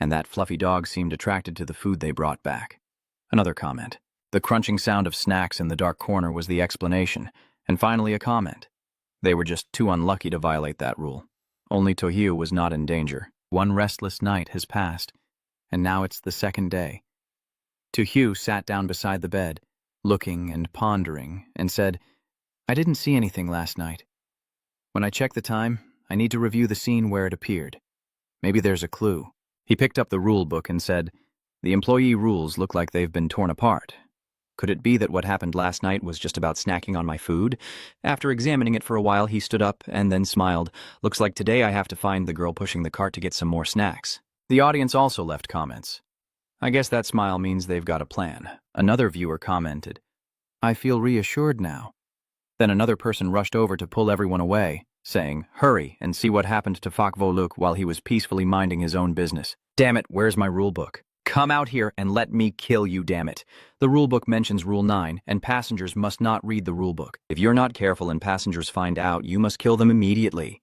And that fluffy dog seemed attracted to the food they brought back. Another comment. The crunching sound of snacks in the dark corner was the explanation. And finally a comment. They were just too unlucky to violate that rule. Only Tojo was not in danger. One restless night has passed, and now it's the second day. Tojo sat down beside the bed, looking and pondering, and said, "I didn't see anything last night. When I check the time, I need to review the scene where it appeared. Maybe there's a clue." He picked up the rule book and said, "The employee rules look like they've been torn apart. Could it be that what happened last night was just about snacking on my food?" After examining it for a while, he stood up and then smiled. "Looks like today I have to find the girl pushing the cart to get some more snacks." The audience also left comments. "I guess that smile means they've got a plan." Another viewer commented, "I feel reassured now." Then another person rushed over to pull everyone away, saying, "Hurry and see what happened to Fak Voluk while he was peacefully minding his own business. Damn it, where's my rulebook? Come out here and let me kill you, damn it." The rulebook mentions Rule 9, and passengers must not read the rulebook. If you're not careful and passengers find out, you must kill them immediately.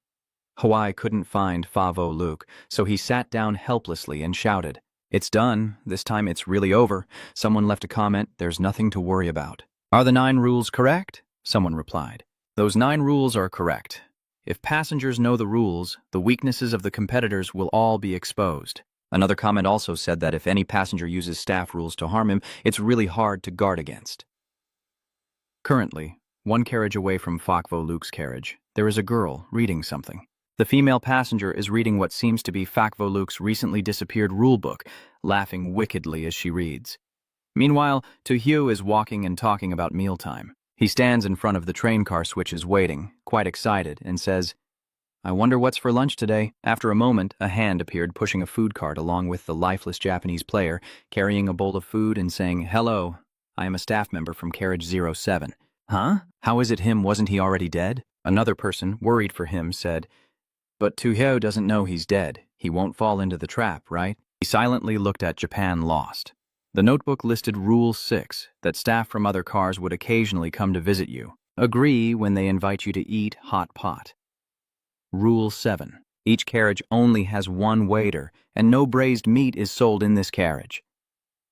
Hawaii couldn't find Favo Luke, so he sat down helplessly and shouted, "It's done. This time it's really over." Someone left a comment, "There's nothing to worry about." "Are the 9 rules correct?" Someone replied, "Those 9 rules are correct. If passengers know the rules, the weaknesses of the competitors will all be exposed." Another comment also said that if any passenger uses staff rules to harm him, it's really hard to guard against. Currently, one carriage away from Fakvo Luke's carriage, there is a girl reading something. The female passenger is reading what seems to be Fakvo Luke's recently disappeared rulebook, laughing wickedly as she reads. Meanwhile, Tojo is walking and talking about mealtime. He stands in front of the train car switches waiting, quite excited, and says, "I wonder what's for lunch today." After a moment, a hand appeared pushing a food cart along with the lifeless Japanese player, carrying a bowl of food and saying, "Hello, I am a staff member from carriage 07. "Huh? How is it him? Wasn't he already dead?" Another person, worried for him, said, "But Tojo doesn't know he's dead. He won't fall into the trap, right?" He silently looked at Japan Lost. The notebook listed Rule 6, that staff from other cars would occasionally come to visit you. Agree when they invite you to eat hot pot. Rule 7. Each carriage only has one waiter, and no braised meat is sold in this carriage.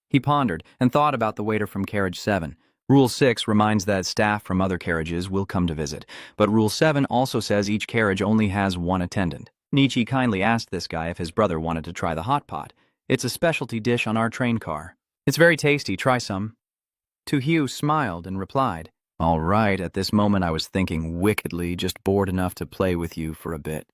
He pondered and thought about the waiter from carriage 7. Rule 6 reminds that staff from other carriages will come to visit, but Rule 7 also says each carriage only has one attendant. Nietzsche kindly asked this guy if his brother wanted to try the hot pot. "It's a specialty dish on our train car. It's very tasty, try some." Tojo smiled and replied, "All right, at this moment I was thinking wickedly, just bored enough to play with you for a bit."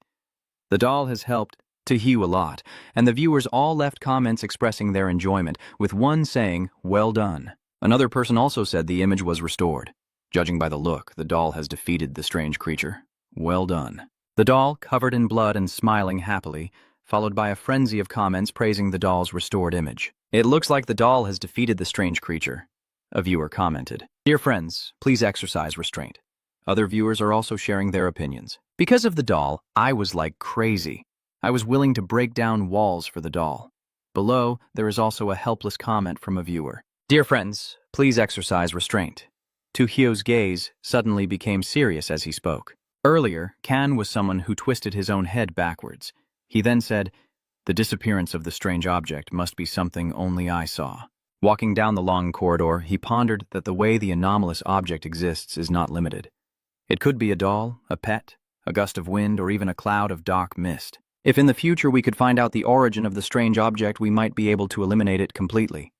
The doll has helped Tojo a lot, and the viewers all left comments expressing their enjoyment, with one saying, "Well done." Another person also said the image was restored. "Judging by the look, the doll has defeated the strange creature. Well done." The doll, covered in blood and smiling happily, followed by a frenzy of comments praising the doll's restored image. "It looks like the doll has defeated the strange creature," a viewer commented. "Dear friends, please exercise restraint." Other viewers are also sharing their opinions. "Because of the doll, I was like crazy. I was willing to break down walls for the doll. Below, there is also a helpless comment from a viewer. Dear friends, please exercise restraint. Tu Hyo's gaze suddenly became serious as he spoke. Earlier, Kan was someone who twisted his own head backwards. He then said, "The disappearance of the strange object must be something only I saw." Walking down the long corridor, he pondered that the way the anomalous object exists is not limited. It could be a doll, a pet, a gust of wind, or even a cloud of dark mist. If in the future we could find out the origin of the strange object, we might be able to eliminate it completely.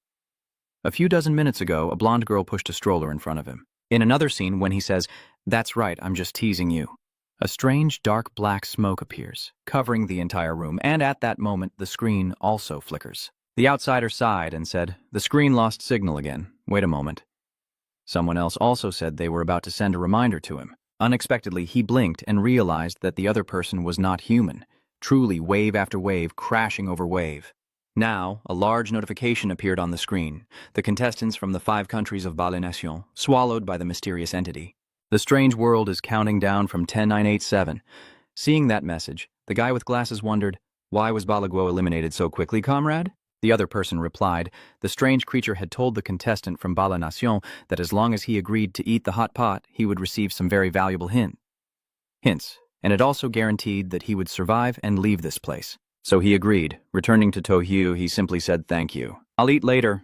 A few dozen minutes ago, a blonde girl pushed a stroller in front of him. In another scene, when he says, "That's right, I'm just teasing you," a strange dark black smoke appears, covering the entire room, and at that moment, the screen also flickers. The outsider sighed and said, "The screen lost signal again. Wait a moment." Someone else also said they were about to send a reminder to him. Unexpectedly, he blinked and realized that the other person was not human, truly wave after wave crashing over wave. Now, a large notification appeared on the screen. The contestants from the 5 countries of Bale Nation, swallowed by the mysterious entity. The strange world is counting down from 10987. Seeing that message, the guy with glasses wondered, "Why was Balaguo eliminated so quickly, comrade?" The other person replied, the strange creature had told the contestant from Bale Nation that as long as he agreed to eat the hot pot, he would receive some very valuable hints, and it also guaranteed that he would survive and leave this place. So he agreed. Returning to Tojo, he simply said, "Thank you. I'll eat later."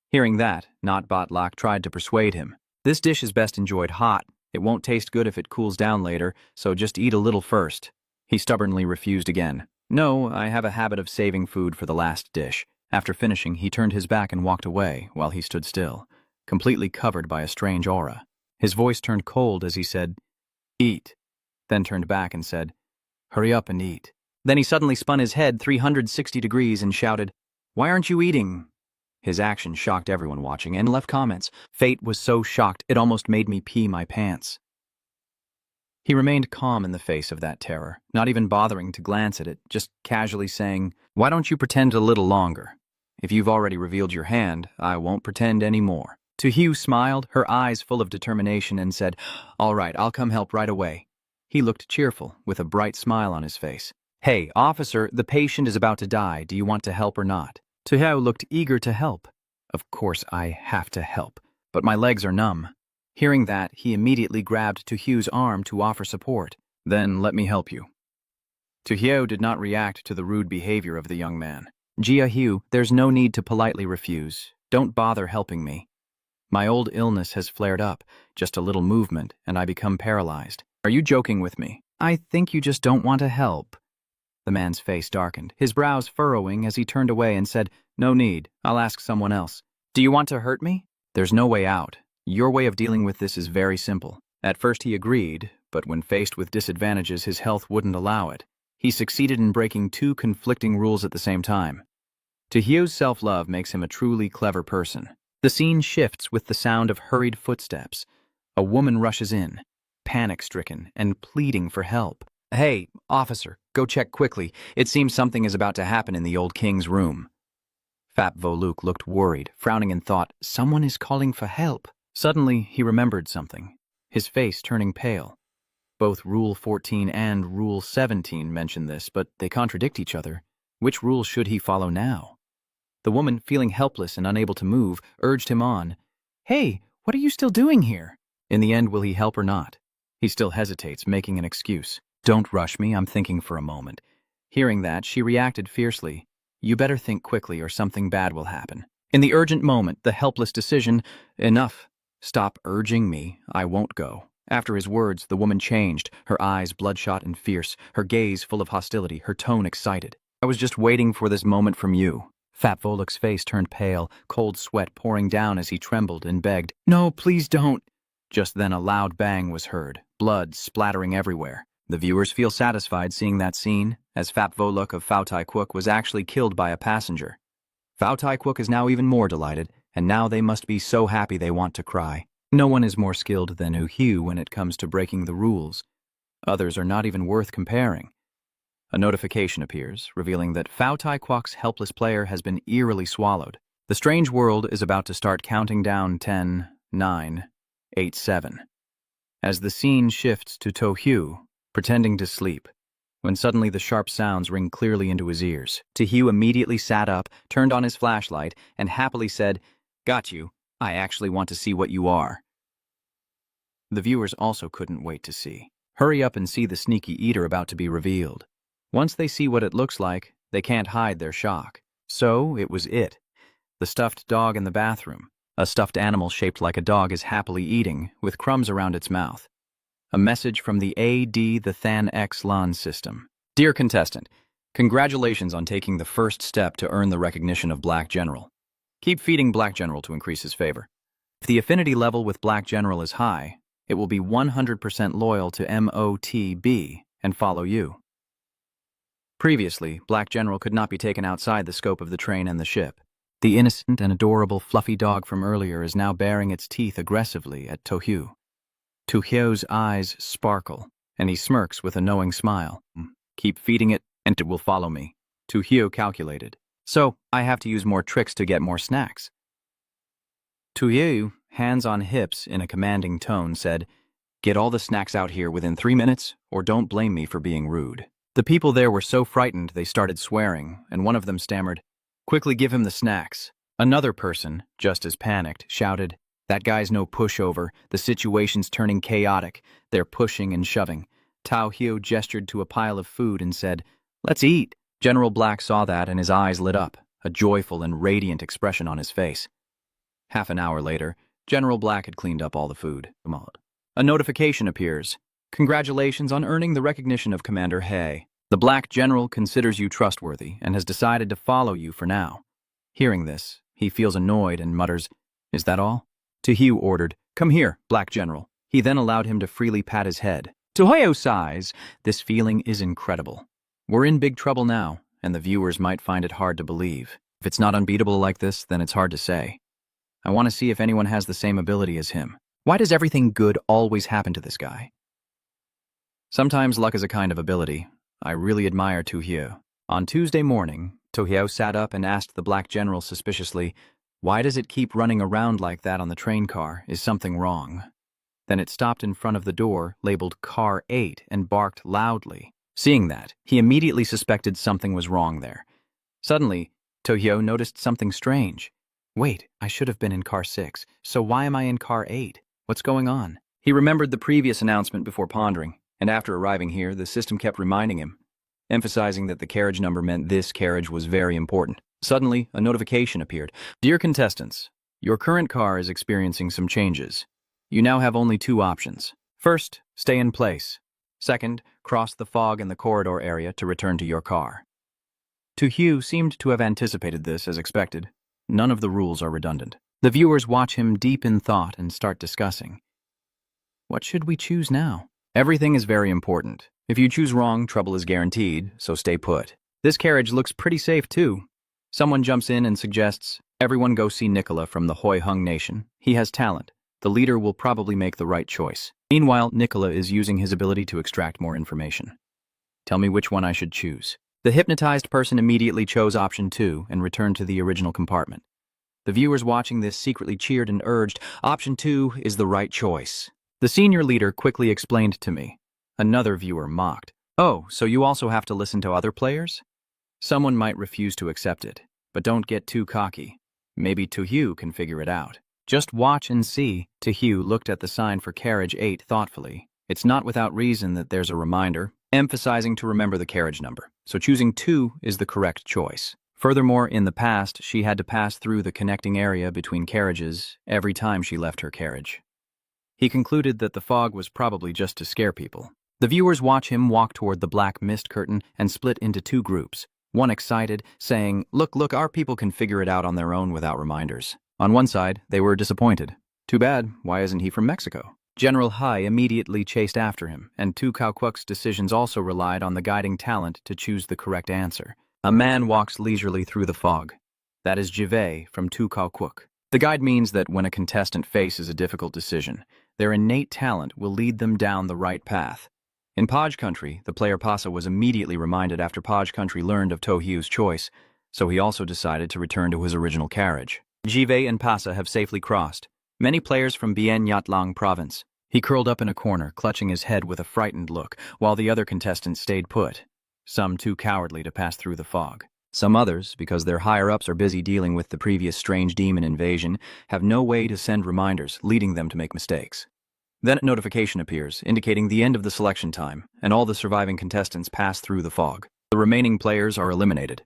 Hearing that, Not Botlak tried to persuade him. "This dish is best enjoyed hot. It won't taste good if it cools down later, so just eat a little first." He stubbornly refused again. "No, I have a habit of saving food for the last dish." After finishing, he turned his back and walked away while he stood still, completely covered by a strange aura. His voice turned cold as he said, "Eat," then turned back and said, "Hurry up and eat." Then he suddenly spun his head 360 degrees and shouted, "Why aren't you eating?" His action shocked everyone watching and left comments. Fate was so shocked it almost made me pee my pants. He remained calm in the face of that terror, not even bothering to glance at it, just casually saying, "Why don't you pretend a little longer? If you've already revealed your hand, I won't pretend any more." Tojo smiled, her eyes full of determination, and said, "All right, I'll come help right away." He looked cheerful, with a bright smile on his face. "Hey, officer, the patient is about to die. Do you want to help or not?" Tojo looked eager to help. "Of course I have to help, but my legs are numb." Hearing that, he immediately grabbed Tojo's arm to offer support. "Then let me help you." Tojo did not react to the rude behavior of the young man. "Jia Hugh, there's no need to politely refuse. Don't bother helping me. My old illness has flared up, just a little movement, and I become paralyzed. Are you joking with me? I think you just don't want to help." The man's face darkened, his brows furrowing as he turned away and said, "No need, I'll ask someone else." "Do you want to hurt me?" "There's no way out. Your way of dealing with this is very simple." At first he agreed, but when faced with disadvantages his health wouldn't allow it. He succeeded in breaking 2 conflicting rules at the same time. Tojo's self-love makes him a truly clever person. The scene shifts with the sound of hurried footsteps. A woman rushes in, panic-stricken and pleading for help. "Hey, officer, go check quickly. It seems something is about to happen in the old king's room." Fap Voluk looked worried, frowning and thought, "Someone is calling for help." Suddenly, he remembered something, his face turning pale. Both Rule 14 and Rule 17 mention this, but they contradict each other. Which rule should he follow now? The woman, feeling helpless and unable to move, urged him on. "Hey, what are you still doing here?" In the end, will he help or not? He still hesitates, making an excuse. "Don't rush me, I'm thinking for a moment." Hearing that, she reacted fiercely. "You better think quickly or something bad will happen." In the urgent moment, the helpless decision, "Enough. Stop urging me, I won't go." After his words, the woman changed, her eyes bloodshot and fierce, her gaze full of hostility, her tone excited. "I was just waiting for this moment from you." Fat Voluk's face turned pale, cold sweat pouring down as he trembled and begged, "No, please don't." Just then a loud bang was heard, blood splattering everywhere. The viewers feel satisfied seeing that scene, as Fap Voluk of Phao Tai Quoc was actually killed by a passenger. Phao Tai Quoc is now even more delighted, and now they must be so happy they want to cry. No one is more skilled than Uhu when it comes to breaking the rules. Others are not even worth comparing. A notification appears, revealing that Phao Tai Quoc's helpless player has been eerily swallowed. The strange world is about to start counting down 10, 9, 8, 7. As the scene shifts to Tojo, pretending to sleep, when suddenly the sharp sounds ring clearly into his ears. Tojo immediately sat up, turned on his flashlight, and happily said, "Got you. I actually want to see what you are." The viewers also couldn't wait to see. Hurry up and see the sneaky eater about to be revealed. Once they see what it looks like, they can't hide their shock. So it was it. The stuffed dog in the bathroom. A stuffed animal shaped like a dog is happily eating, with crumbs around its mouth. A message from the the Than X Lan system. Dear contestant, congratulations on taking the first step to earn the recognition of Black General. Keep feeding Black General to increase his favor. If the affinity level with Black General is high, it will be 100% loyal to MOTB and follow you. Previously, Black General could not be taken outside the scope of the train and the ship. The innocent and adorable fluffy dog from earlier is now baring its teeth aggressively at Tojo. Tojo's eyes sparkle, and he smirks with a knowing smile. Keep feeding it, and it will follow me. Tojo calculated. So, I have to use more tricks to get more snacks. Tojo, hands on hips in a commanding tone, said, "Get all the snacks out here within 3 minutes, or don't blame me for being rude." The people there were so frightened they started swearing, and one of them stammered, "Quickly give him the snacks." Another person, just as panicked, shouted, "That guy's no pushover. The situation's turning chaotic. They're pushing and shoving." Tojo gestured to a pile of food and said, "Let's eat." General Black saw that and his eyes lit up, a joyful and radiant expression on his face. Half an hour later, General Black had cleaned up all the food. A notification appears. "Congratulations on earning the recognition of Commander Hay. The Black General considers you trustworthy and has decided to follow you for now." Hearing this, he feels annoyed and mutters, "Is that all?" Tojo ordered, "Come here, Black General." He then allowed him to freely pat his head. Tojo sighs, "This feeling is incredible. We're in big trouble now, and the viewers might find it hard to believe. If it's not unbeatable like this, then it's hard to say. I want to see if anyone has the same ability as him. Why does everything good always happen to this guy?" Sometimes luck is a kind of ability. I really admire Tojo. On Tuesday morning, Tojo sat up and asked the Black General suspiciously, "Why does it keep running around like that on the train car? Is something wrong?" Then it stopped in front of the door, labeled Car 8, and barked loudly. Seeing that, he immediately suspected something was wrong there. Suddenly, Tojo noticed something strange. "Wait, I should have been in Car 6, so why am I in Car 8? What's going on?" He remembered the previous announcement before pondering, and after arriving here, the system kept reminding him, emphasizing that the carriage number meant this carriage was very important. Suddenly, a notification appeared. "Dear contestants, your current car is experiencing some changes. You now have only 2 options. First, stay in place. Second, cross the fog in the corridor area to return to your car." Tojo seemed to have anticipated this as expected. None of the rules are redundant. The viewers watch him deep in thought and start discussing. What should we choose now? Everything is very important. If you choose wrong, trouble is guaranteed, so stay put. This carriage looks pretty safe too. Someone jumps in and suggests, "Everyone go see Nicola from the Hoi Hung Nation. He has talent. The leader will probably make the right choice." Meanwhile, Nicola is using his ability to extract more information. "Tell me which one I should choose." The hypnotized person immediately chose option 2 and returned to the original compartment. The viewers watching this secretly cheered and urged, "Option 2 is the right choice." The senior leader quickly explained to me. Another viewer mocked, "Oh, so you also have to listen to other players?" Someone might refuse to accept it, but don't get too cocky. Maybe Tojo can figure it out. Just watch and see. Tojo looked at the sign for carriage 8 thoughtfully. It's not without reason that there's a reminder, emphasizing to remember the carriage number, so choosing 2 is the correct choice. Furthermore, in the past, she had to pass through the connecting area between carriages every time she left her carriage. He concluded that the fog was probably just to scare people. The viewers watch him walk toward the black mist curtain and split into 2 groups. One excited, saying, Look, our people can figure it out on their own without reminders." On one side, they were disappointed. "Too bad, why isn't he from Mexico?" General Hai immediately chased after him, and Tu Cao-Kwuk's decisions also relied on the guiding talent to choose the correct answer. A man walks leisurely through the fog. That is Jive from Tu Cao-Kwuk. The guide means that when a contestant faces a difficult decision, their innate talent will lead them down the right path. In Paj Country, the player Pasa was immediately reminded after Paj Country learned of Tohyo's choice, so he also decided to return to his original carriage. Jive and Pasa have safely crossed. Many players from Bien Yatlang province. He curled up in a corner, clutching his head with a frightened look, while the other contestants stayed put. some too cowardly to pass through the fog. Some others, because their higher-ups are busy dealing with the previous strange demon invasion, have no way to send reminders, leading them to make mistakes. Then a notification appears, indicating the end of the selection time, and all the surviving contestants pass through the fog. The remaining players are eliminated.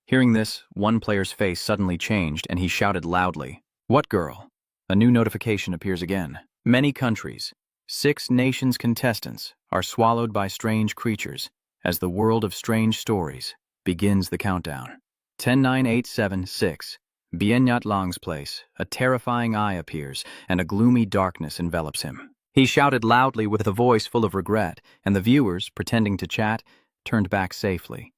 Hearing this, one player's face suddenly changed, and he shouted loudly, "What girl?" A new notification appears again. Many countries, 6 nations contestants, are swallowed by strange creatures, as the world of strange stories begins the countdown. 10, 9, 8, 7, 6. Bien Nhat Lang's place, a terrifying eye appears, and a gloomy darkness envelops him. He shouted loudly with a voice full of regret, and the viewers, pretending to chat, turned back safely.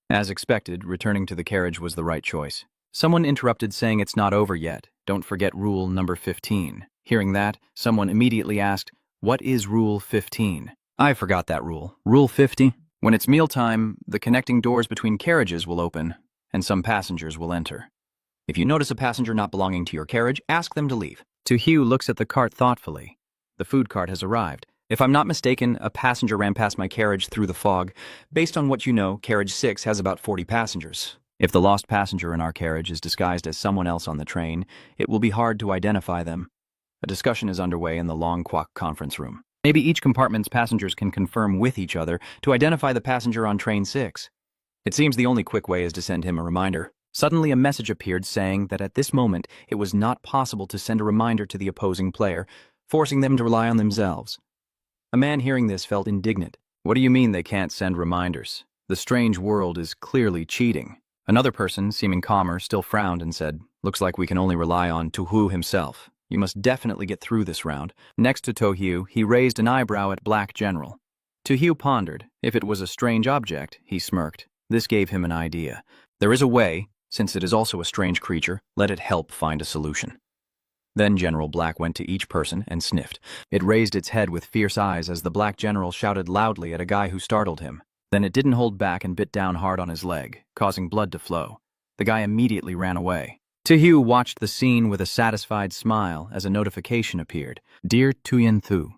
As expected, returning to the carriage was the right choice. Someone interrupted, saying it's not over yet. Don't forget rule number 15. Hearing that, someone immediately asked, "What is rule 15? I forgot that rule. Rule 50? When it's mealtime, the connecting doors between carriages will open, and some passengers will enter. If you notice a passenger not belonging to your carriage, ask them to leave." Tojo looks at the cart thoughtfully. The food cart has arrived. If I'm not mistaken, a passenger ran past my carriage through the fog. Based on what you know, carriage 6 has about 40 passengers. If the lost passenger in our carriage is disguised as someone else on the train, it will be hard to identify them. A discussion is underway in the Long Kwok conference room. Maybe each compartment's passengers can confirm with each other to identify the passenger on train 6. It seems the only quick way is to send him a reminder. Suddenly a message appeared saying that at this moment it was not possible to send a reminder to the opposing player, forcing them to rely on themselves. A man hearing this felt indignant. What do you mean they can't send reminders? The strange world is clearly cheating. Another person, seeming calmer, still frowned and said, "Looks like we can only rely on Tojo himself. You must definitely get through this round." Next to Tojo, he raised an eyebrow at Black General. Tojo pondered. If it was a strange object, he smirked. This gave him an idea. There is a way. Since it is also a strange creature, let it help find a solution. Then General Black went to each person and sniffed. It raised its head with fierce eyes as the Black General shouted loudly at a guy who startled him. Then it didn't hold back and bit down hard on his leg, causing blood to flow. The guy immediately ran away. Tojo watched the scene with a satisfied smile as a notification appeared. "Dear Tuyen Thu,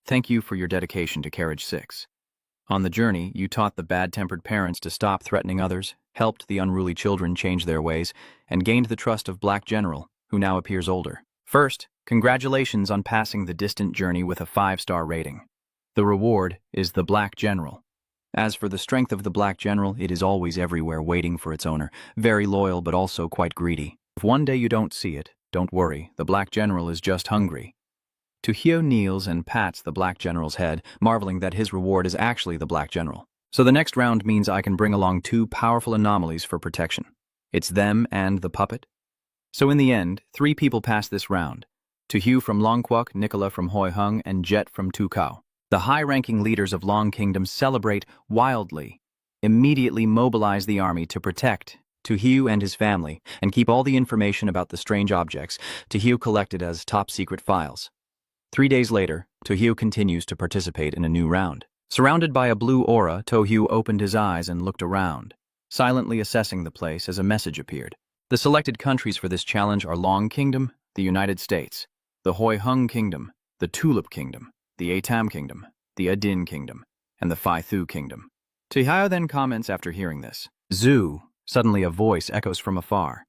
thank you for your dedication to Carriage 6. On the journey, you taught the bad-tempered parents to stop threatening others, helped the unruly children change their ways, and gained the trust of Black General, who now appears older. First, congratulations on passing the distant journey with a 5-star rating. The reward is the Black General. As for the strength of the Black General, it is always everywhere waiting for its owner, very loyal but also quite greedy. If one day you don't see it, don't worry, the Black General is just hungry." Tojo kneels and pats the Black General's head, marveling that his reward is actually the Black General. So the next round means I can bring along 2 powerful anomalies for protection. It's them and the puppet. So in the end, 3 people pass this round. Tojo from Long Kwok, Nicola from Hoi Hung, and Jet from Tukao. The high-ranking leaders of Long Kingdom celebrate wildly, immediately mobilize the army to protect Tojo and his family, and keep all the information about the strange objects Tojo collected as top-secret files. 3 days later, Tojo continues to participate in a new round. Surrounded by a blue aura, Tojo opened his eyes and looked around, silently assessing the place as a message appeared. The selected countries for this challenge are Long Kingdom, the United States, the Hoi Hung Kingdom, the Tulip Kingdom, the Atam Kingdom, the Adin Kingdom, and the Phi Thu Kingdom. Tojo then comments after hearing this. "Zoo." Suddenly a voice echoes from afar.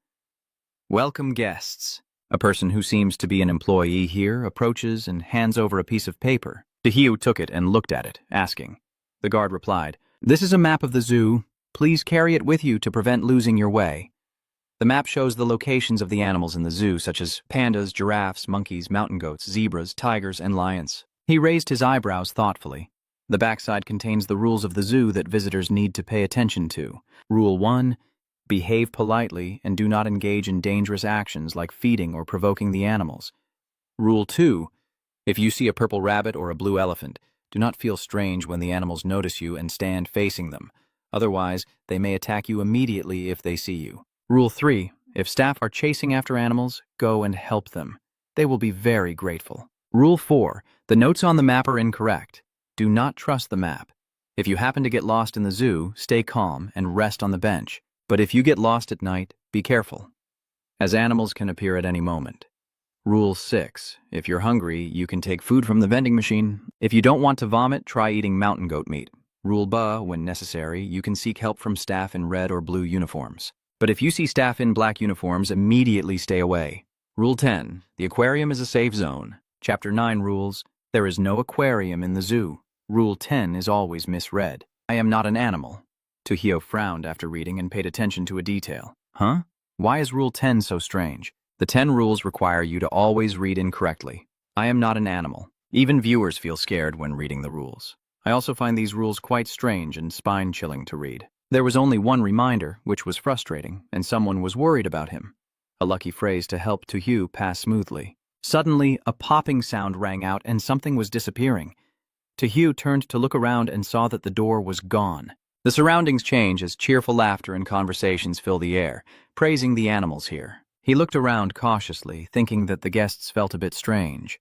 "Welcome guests." A person who seems to be an employee here approaches and hands over a piece of paper. Tojo took it and looked at it, asking. The guard replied, "This is a map of the zoo. Please carry it with you to prevent losing your way." The map shows the locations of the animals in the zoo, such as pandas, giraffes, monkeys, mountain goats, zebras, tigers, and lions. He raised his eyebrows thoughtfully. The backside contains the rules of the zoo that visitors need to pay attention to. Rule 1. Behave politely and do not engage in dangerous actions like feeding or provoking the animals. Rule 2. If you see a purple rabbit or a blue elephant, do not feel strange when the animals notice you and stand facing them. Otherwise, they may attack you immediately if they see you. Rule 3. If staff are chasing after animals, go and help them. They will be very grateful. Rule 4. The notes on the map are incorrect. Do not trust the map. If you happen to get lost in the zoo, stay calm and rest on the bench. But if you get lost at night, be careful, as animals can appear at any moment. Rule 6. If you're hungry, you can take food from the vending machine. If you don't want to vomit, try eating mountain goat meat. Rule ba, when necessary, you can seek help from staff in red or blue uniforms. But if you see staff in black uniforms, immediately stay away. Rule 10. The aquarium is a safe zone. Chapter 9 rules. There is no aquarium in the zoo. Rule 10 is always misread. I am not an animal. Tojo frowned after reading and paid attention to a detail. Huh? Why is Rule 10 so strange? The 10 rules require you to always read incorrectly. I am not an animal. Even viewers feel scared when reading the rules. I also find these rules quite strange and spine-chilling to read. There was only one reminder, which was frustrating, and someone was worried about him. A lucky phrase to help Tojo pass smoothly. Suddenly, a popping sound rang out and something was disappearing. Tojo turned to look around and saw that the door was gone. The surroundings change as cheerful laughter and conversations fill the air, praising the animals here. He looked around cautiously, thinking that the guests felt a bit strange.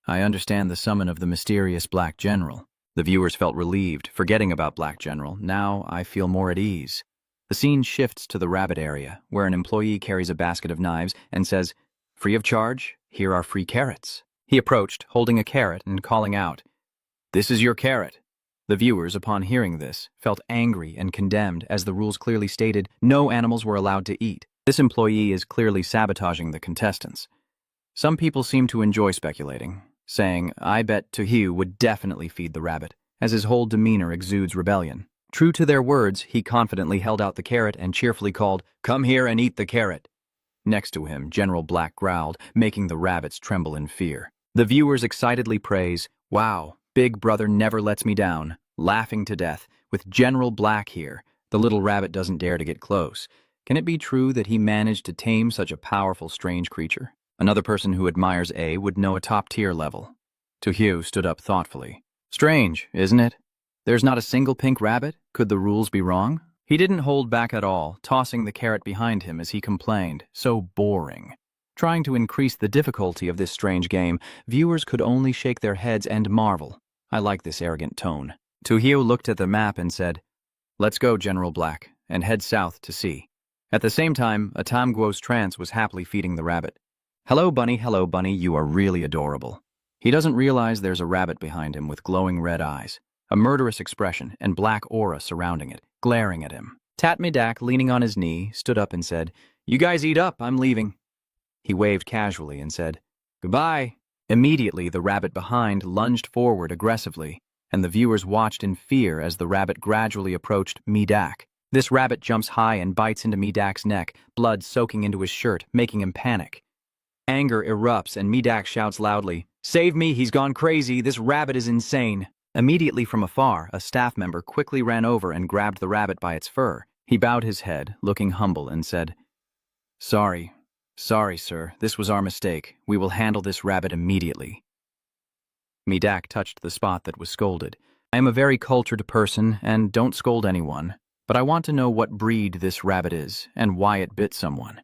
I understand the summon of the mysterious Black General. The viewers felt relieved, forgetting about Black General. Now I feel more at ease. The scene shifts to the rabbit area, where an employee carries a basket of knives and says, "Free of charge, here are free carrots." He approached, holding a carrot and calling out, "This is your carrot." The viewers, upon hearing this, felt angry and condemned, as the rules clearly stated no animals were allowed to eat. This employee is clearly sabotaging the contestants. Some people seem to enjoy speculating, saying, I bet Tojo would definitely feed the rabbit, as his whole demeanor exudes rebellion. True to their words, he confidently held out the carrot and cheerfully called, "Come here and eat the carrot." Next to him, General Black growled, making the rabbits tremble in fear. The viewers excitedly praise, "Wow, Big Brother never lets me down," laughing to death. With General Black here, the little rabbit doesn't dare to get close. Can it be true that he managed to tame such a powerful, strange creature? Another person who admires A would know a top-tier level. Tojo stood up thoughtfully. Strange, isn't it? There's not a single pink rabbit? Could the rules be wrong? He didn't hold back at all, tossing the carrot behind him as he complained. So boring. Trying to increase the difficulty of this strange game, viewers could only shake their heads and marvel. I like this arrogant tone. Tojo looked at the map and said, "Let's go, General Black, and head south to sea." At the same time, a Tamguos trance was happily feeding the rabbit. Hello, Bunny, you are really adorable." He doesn't realize there's a rabbit behind him with glowing red eyes, a murderous expression, and black aura surrounding it, glaring at him. Tatmidak, leaning on his knee, stood up and said, "You guys eat up, I'm leaving." He waved casually and said, "Goodbye." Immediately, the rabbit behind lunged forward aggressively, and the viewers watched in fear as the rabbit gradually approached Midak. This rabbit jumps high and bites into Midak's neck, blood soaking into his shirt, making him panic. Anger erupts and Midak shouts loudly, "Save me, he's gone crazy, this rabbit is insane." Immediately from afar, a staff member quickly ran over and grabbed the rabbit by its fur. He bowed his head, looking humble, and said, Sorry, sir, this was our mistake. We will handle this rabbit immediately." Midak touched the spot that was scolded. "I am a very cultured person and don't scold anyone, but I want to know what breed this rabbit is and why it bit someone."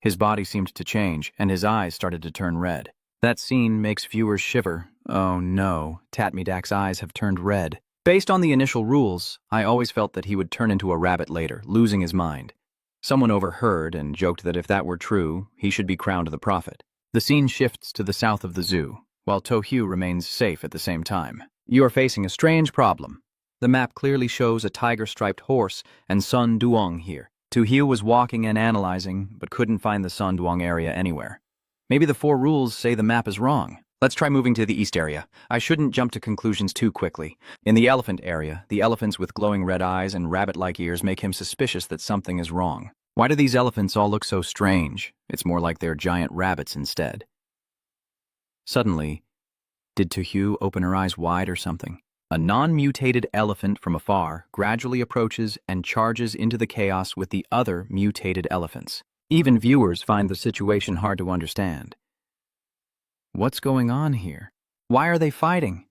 His body seemed to change, and his eyes started to turn red. That scene makes viewers shiver. Oh no, Tatmidak's eyes have turned red. Based on the initial rules, I always felt that he would turn into a rabbit later, losing his mind. Someone overheard and joked that if that were true, he should be crowned the prophet. The scene shifts to the south of the zoo, while Tojo remains safe at the same time. You are facing a strange problem. The map clearly shows a tiger-striped horse and Sun Duong here. Tojo was walking and analyzing, but couldn't find the Sun Duong area anywhere. Maybe the 4 rules say the map is wrong. Let's try moving to the east area. I shouldn't jump to conclusions too quickly. In the elephant area, the elephants with glowing red eyes and rabbit-like ears make him suspicious that something is wrong. Why do these elephants all look so strange? It's more like they're giant rabbits instead. Suddenly, did Tojo open her eyes wide or something? A non-mutated elephant from afar gradually approaches and charges into the chaos with the other mutated elephants. Even viewers find the situation hard to understand. What's going on here? Why are they fighting?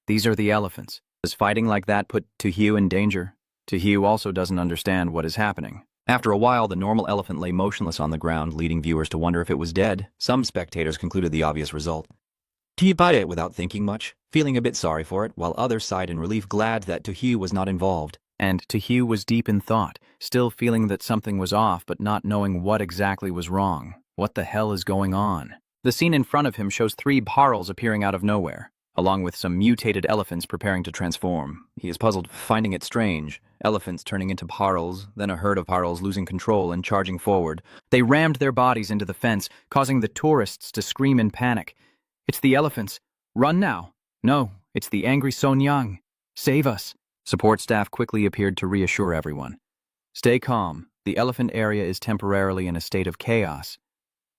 These are the elephants. Does fighting like that put Tojo in danger? Tojo also doesn't understand what is happening. After a while, the normal elephant lay motionless on the ground, leading viewers to wonder if it was dead. Some spectators concluded the obvious result. He bit it without thinking much, feeling a bit sorry for it, while others sighed in relief, glad that Tojo was not involved. And Tojo was deep in thought, still feeling that something was off but not knowing what exactly was wrong. What the hell is going on? The scene in front of him shows 3 bharals appearing out of nowhere. along with some mutated elephants preparing to transform. He is puzzled, finding it strange. Elephants turning into parls, then a herd of parls losing control and charging forward. They rammed their bodies into the fence, causing the tourists to scream in panic. "It's the elephants. Run now." "No, it's the angry Son Yang. Save us." Support staff quickly appeared to reassure everyone. "Stay calm. The elephant area is temporarily in a state of chaos.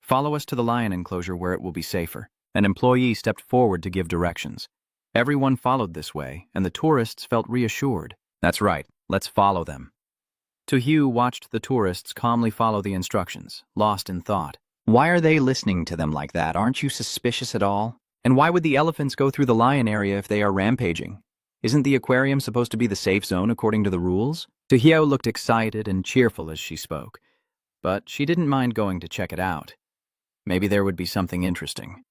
Follow us to the lion enclosure where it will be safer." An employee stepped forward to give directions. Everyone followed this way, and the tourists felt reassured. "That's right, let's follow them." Tojo watched the tourists calmly follow the instructions, lost in thought. Why are they listening to them like that? Aren't you suspicious at all? And why would the elephants go through the lion area if they are rampaging? Isn't the aquarium supposed to be the safe zone according to the rules? Tojo looked excited and cheerful as she spoke, but she didn't mind going to check it out. Maybe there would be something interesting.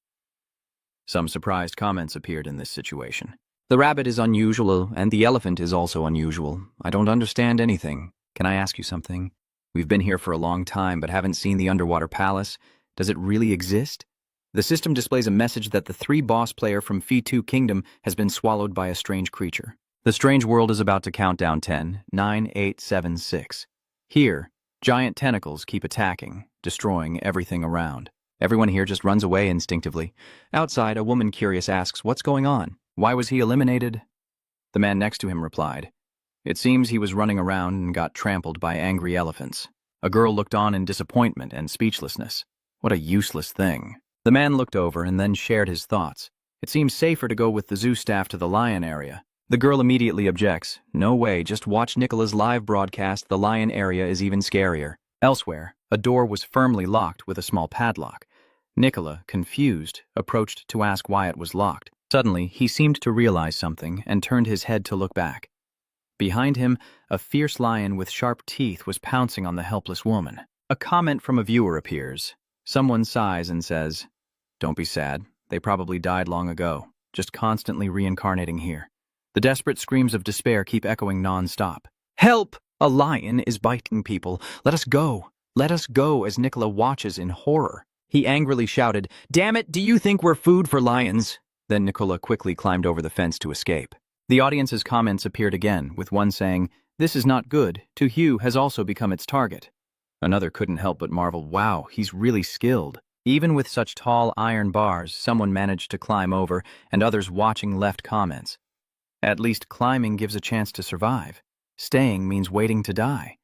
Some surprised comments appeared in this situation. "The rabbit is unusual, and the elephant is also unusual. I don't understand anything. Can I ask you something? We've been here for a long time, but haven't seen the underwater palace. Does it really exist? The system displays a message that the 3-boss player from Fei2 Kingdom has been swallowed by a strange creature. The strange world is about to count down 10, 9, 8, 7, 6. Here, giant tentacles keep attacking, destroying everything around. Everyone here just runs away instinctively. Outside, a woman curious asks, 'What's going on? Why was he eliminated?' The man next to him replied, 'It seems he was running around and got trampled by angry elephants.' A girl looked on in disappointment and speechlessness. What a useless thing. The man looked over and then shared his thoughts. It seems safer to go with the zoo staff to the lion area. The girl immediately objects. "No way, just watch Nicola's live broadcast. The lion area is even scarier." Elsewhere, a door was firmly locked with a small padlock. Nicola, confused, approached to ask why it was locked. Suddenly, he seemed to realize something and turned his head to look back. Behind him, a fierce lion with sharp teeth was pouncing on the helpless woman. A comment from a viewer appears. Someone sighs and says, "Don't be sad. They probably died long ago, just constantly reincarnating here." The desperate screams of despair keep echoing non-stop. "Help! A lion is biting people. Let us go. Let us go," as Nicola watches in horror. He angrily shouted, "Damn it, do you think we're food for lions?" Then Nicola quickly climbed over the fence to escape. The audience's comments appeared again, with one saying, "This is not good. Tojo has also become its target." Another couldn't help but marvel, "Wow, he's really skilled." Even with such tall iron bars, someone managed to climb over, and others watching left comments. At least climbing gives a chance to survive. Staying means waiting to die.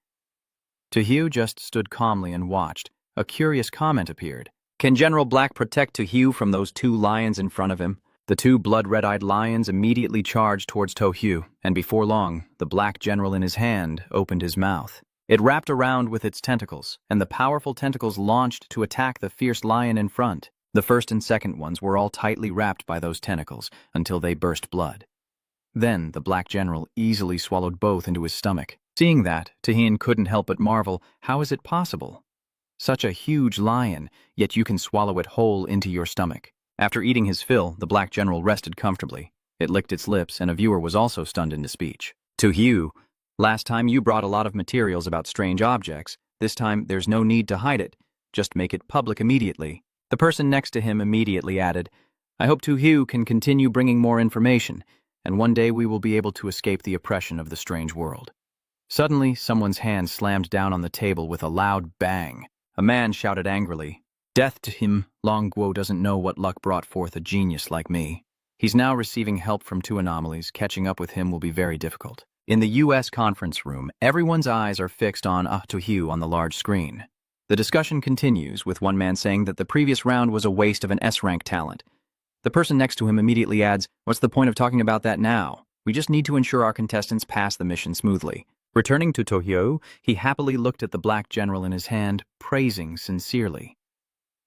Tojo just stood calmly and watched. A curious comment appeared. "Can General Black protect Tojo from those 2 lions in front of him?" The 2 blood-red-eyed lions immediately charged towards Tojo, and before long, the black general in his hand opened his mouth. It wrapped around with its tentacles, and the powerful tentacles launched to attack the fierce lion in front. The first and second ones were all tightly wrapped by those tentacles until they burst blood. Then the black general easily swallowed both into his stomach. Seeing that, Tahin couldn't help but marvel, how is it possible? Such a huge lion, yet you can swallow it whole into your stomach. After eating his fill, the black general rested comfortably. It licked its lips, and a viewer was also stunned into speech. "Tojo, last time you brought a lot of materials about strange objects. This time, there's no need to hide it. Just make it public immediately." The person next to him immediately added, "I hope Tojo can continue bringing more information, and one day we will be able to escape the oppression of the strange world." Suddenly, someone's hand slammed down on the table with a loud bang. A man shouted angrily, "Death to him! Long Guo doesn't know what luck brought forth a genius like me." He's now receiving help from 2 anomalies. Catching up with him will be very difficult. In the U.S. conference room, everyone's eyes are fixed on Tojo on the large screen. The discussion continues, with one man saying that the previous round was a waste of an S-rank talent. The person next to him immediately adds, "What's the point of talking about that now? We just need to ensure our contestants pass the mission smoothly." Returning to Tojo, he happily looked at the black general in his hand, praising sincerely.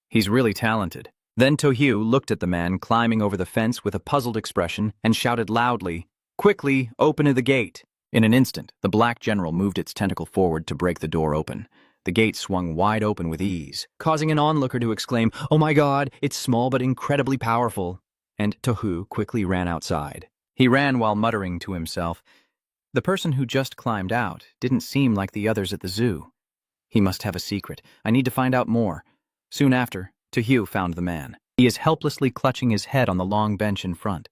"He's really talented." Then Tojo looked at the man climbing over the fence with a puzzled expression and shouted loudly, "Quickly, open the gate." In an instant, the black general moved its tentacle forward to break the door open. The gate swung wide open with ease, causing an onlooker to exclaim, "Oh my God, it's small but incredibly powerful." And Tojo quickly ran outside. He ran while muttering to himself. The person who just climbed out didn't seem like the others at the zoo. He must have a secret. I need to find out more. Soon after, Tojo found the man. He is helplessly clutching his head on the long bench in front.